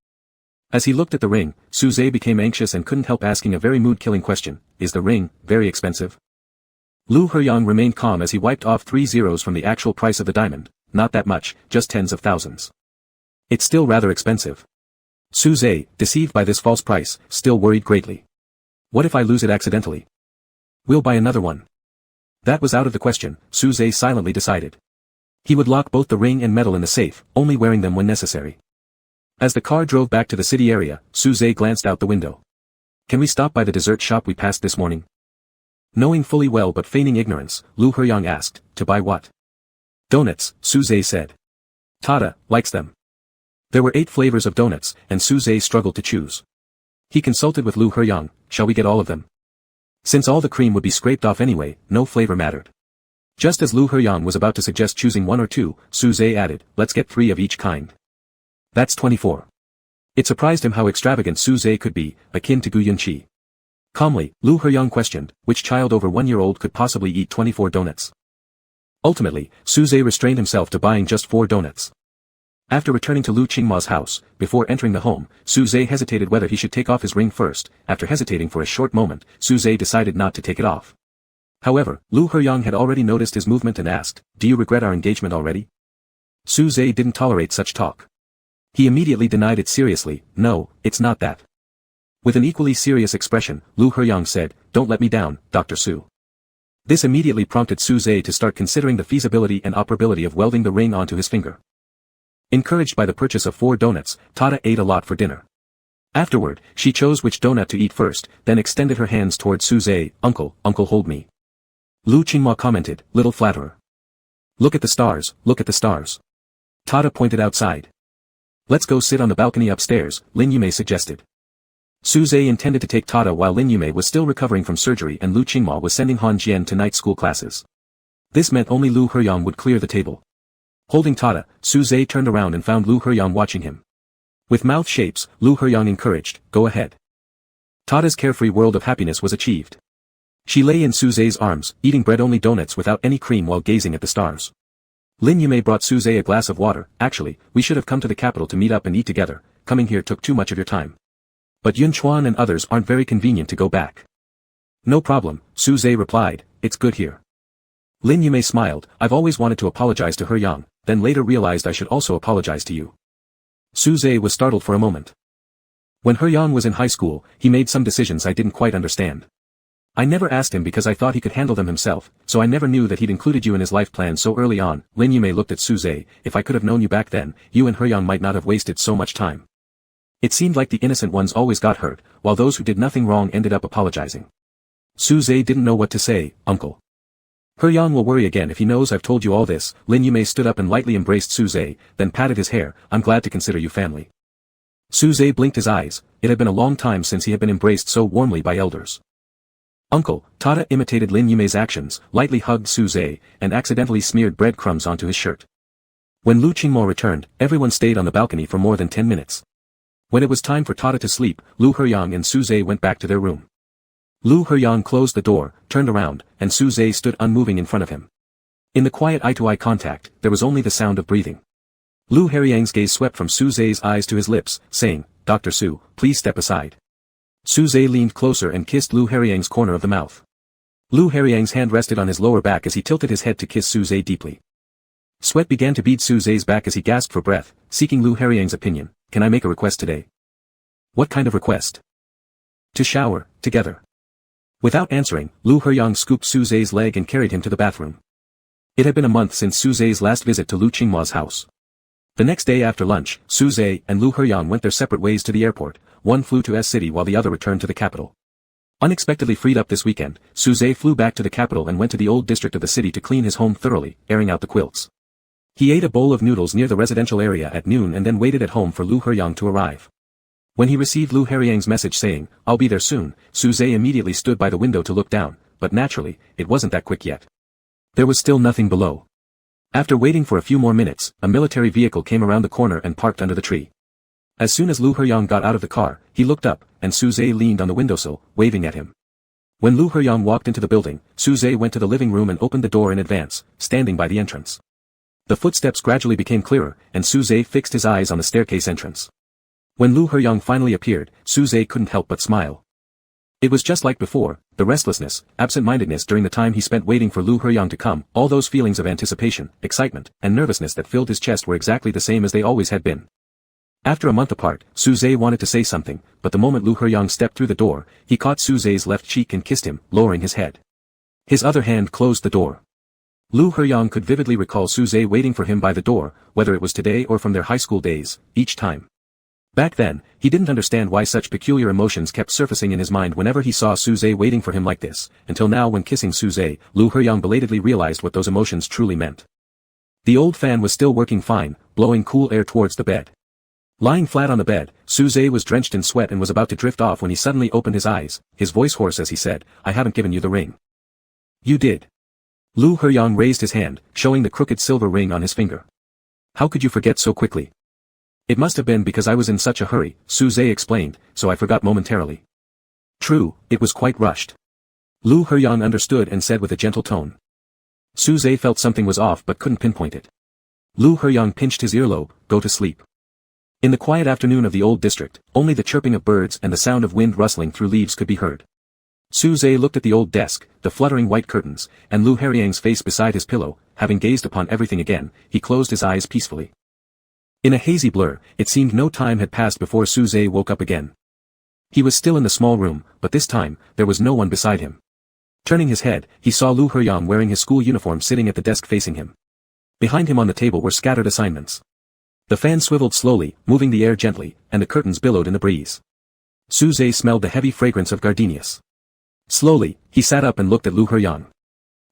[SPEAKER 1] As he looked at the ring, Suze became anxious and couldn't help asking a very mood-killing question, is the ring very expensive? Lu Heyang remained calm as he wiped off 3 zeros from the actual price of the diamond, not that much, just tens of thousands. It's still rather expensive. Suze, deceived by this false price, still worried greatly. What if I lose it accidentally? We'll buy another one. That was out of the question, Suze silently decided. He would lock both the ring and medal in the safe, only wearing them when necessary. As the car drove back to the city area, Suze glanced out the window. Can we stop by the dessert shop we passed this morning? Knowing fully well but feigning ignorance, Lu Heyang asked, to buy what? Donuts, Suze said. Tada likes them. There were 8 flavors of donuts, and Suze struggled to choose. He consulted with Lu Heyang, shall we get all of them? Since all the cream would be scraped off anyway, no flavor mattered. Just as Lu Heyang was about to suggest choosing 1 or 2, Suze added, let's get 3 of each kind. That's 24. It surprised him how extravagant Suze could be, akin to Gu Yunqi. Calmly, Lu Heyang questioned, which child over 1-year-old could possibly eat 24 donuts? Ultimately, Suze restrained himself to buying just 4 donuts. After returning to Lu Qingma's house, before entering the home, Suze hesitated whether he should take off his ring first. After hesitating for a short moment, Suze decided not to take it off. However, Lu Heyang had already noticed his movement and asked, do you regret our engagement already? Suze didn't tolerate such talk. He immediately denied it seriously, no, it's not that. With an equally serious expression, Lu Heyang said, don't let me down, Dr. Su. This immediately prompted Suze to start considering the feasibility and operability of welding the ring onto his finger. Encouraged by the purchase of 4 donuts, Tada ate a lot for dinner. Afterward, she chose which donut to eat first, then extended her hands towards Suze, uncle hold me. Lu Qingma commented, little flatterer. Look at the stars, look at the stars. Tada pointed outside. Let's go sit on the balcony upstairs, Lin Yume suggested. Suze intended to take Tada while Lin Yume was still recovering from surgery and Lu Qingma was sending Han Jian to night school classes. This meant only Lu Heyang would clear the table. Holding Tada, Suze turned around and found Lu Heyang watching him. With mouth shapes, Lu Heyang encouraged, go ahead. Tada's carefree world of happiness was achieved. She lay in Suze's arms, eating bread-only donuts without any cream while gazing at the stars. Lin Yume brought Suze a glass of water. Actually, we should have come to the capital to meet up and eat together. Coming here took too much of your time. But Yun Chuan and others aren't very convenient to go back. No problem, Suze replied, it's good here. Lin Yume smiled, I've always wanted to apologize to Heyang, then later realized I should also apologize to you. Suze was startled for a moment. When Heyang was in high school, he made some decisions I didn't quite understand. I never asked him because I thought he could handle them himself, so I never knew that he'd included you in his life plan so early on. Lin Yume looked at Suze, if I could have known you back then, you and Heyang might not have wasted so much time. It seemed like the innocent ones always got hurt, while those who did nothing wrong ended up apologizing. Suze didn't know what to say, uncle. Heyang will worry again if he knows I've told you all this. Lin Yume stood up and lightly embraced Suze, then patted his hair, I'm glad to consider you family. Suze blinked his eyes, it had been a long time since he had been embraced so warmly by elders. Uncle, Tada imitated Lin Yume's actions, lightly hugged Suze, and accidentally smeared breadcrumbs onto his shirt. When Lu Qingmo returned, everyone stayed on the balcony for more than 10 minutes. When it was time for Tada to sleep, Lu Heyang and Suze went back to their room. Lu Heyang closed the door, turned around, and Suze stood unmoving in front of him. In the quiet eye-to-eye contact, there was only the sound of breathing. Lu Heyang's gaze swept from Suze's eyes to his lips, saying, Dr. Su, please step aside. Suze leaned closer and kissed Lu Heriang's corner of the mouth. Lu Heriang's hand rested on his lower back as he tilted his head to kiss Suze deeply. Sweat began to bead Suze's back as he gasped for breath, seeking Lu Heriang's opinion. Can I make a request today? What kind of request? To shower, together. Without answering, Lu Heriang scooped Suze's leg and carried him to the bathroom. It had been a month since Suze's last visit to Lu Qinghua's house. The next day after lunch, Suze and Lu Heriang went their separate ways to the airport. One flew to S-City while the other returned to the capital. Unexpectedly freed up this weekend, Suze flew back to the capital and went to the old district of the city to clean his home thoroughly, airing out the quilts. He ate a bowl of noodles near the residential area at noon and then waited at home for Lu Heriang to arrive. When he received Lu Heriang's message saying, "I'll be there soon," Suze immediately stood by the window to look down, but naturally, it wasn't that quick yet. There was still nothing below. After waiting for a few more minutes, a military vehicle came around the corner and parked under the tree. As soon as Lu Heriang got out of the car, he looked up, and Suze leaned on the windowsill, waving at him. When Lu Heriang walked into the building, Suze went to the living room and opened the door in advance, standing by the entrance. The footsteps gradually became clearer, and Suze fixed his eyes on the staircase entrance. When Lu Heriang finally appeared, Suze couldn't help but smile. It was just like before, the restlessness, absent-mindedness during the time he spent waiting for Lu Heriang to come, all those feelings of anticipation, excitement, and nervousness that filled his chest were exactly the same as they always had been. After a month apart, Suze wanted to say something, but the moment Lu Heriang stepped through the door, he caught Suze's left cheek and kissed him, lowering his head. His other hand closed the door. Lu Heriang could vividly recall Suze waiting for him by the door, whether it was today or from their high school days, each time. Back then, he didn't understand why such peculiar emotions kept surfacing in his mind whenever he saw Suze waiting for him like this, until now when kissing Suze, Lu Heriang belatedly realized what those emotions truly meant. The old fan was still working fine, blowing cool air towards the bed. Lying flat on the bed, Suze was drenched in sweat and was about to drift off when he suddenly opened his eyes, his voice hoarse as he said, "I haven't given you the ring." "You did." Lu Heriang raised his hand, showing the crooked silver ring on his finger. "How could you forget so quickly?" "It must have been because I was in such a hurry," Suze explained, "so I forgot momentarily." "True, it was quite rushed." Lu Heriang understood and said with a gentle tone. Suze felt something was off but couldn't pinpoint it. Lu Heriang pinched his earlobe. "Go to sleep." In the quiet afternoon of the old district, only the chirping of birds and the sound of wind rustling through leaves could be heard. Suze looked at the old desk, the fluttering white curtains, and Lu Heriang's face beside his pillow. Having gazed upon everything again, he closed his eyes peacefully. In a hazy blur, it seemed no time had passed before Suze woke up again. He was still in the small room, but this time, there was no one beside him. Turning his head, he saw Lu Heriang wearing his school uniform sitting at the desk facing him. Behind him on the table were scattered assignments. The fan swiveled slowly, moving the air gently, and the curtains billowed in the breeze. Suze smelled the heavy fragrance of gardenias. Slowly, he sat up and looked at Lu Heriang.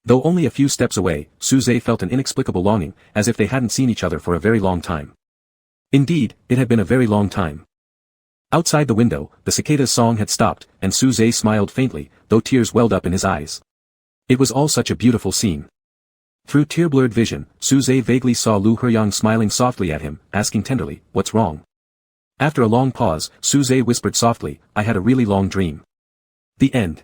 [SPEAKER 1] Though only a few steps away, Suze felt an inexplicable longing, as if they hadn't seen each other for a very long time. Indeed, it had been a very long time. Outside the window, the cicada's song had stopped, and Suze smiled faintly, though tears welled up in his eyes. It was all such a beautiful scene. Through tear-blurred vision, Suze vaguely saw Lu Heriang smiling softly at him, asking tenderly, "What's wrong?" After a long pause, Suze whispered softly, "I had a really long dream." The end.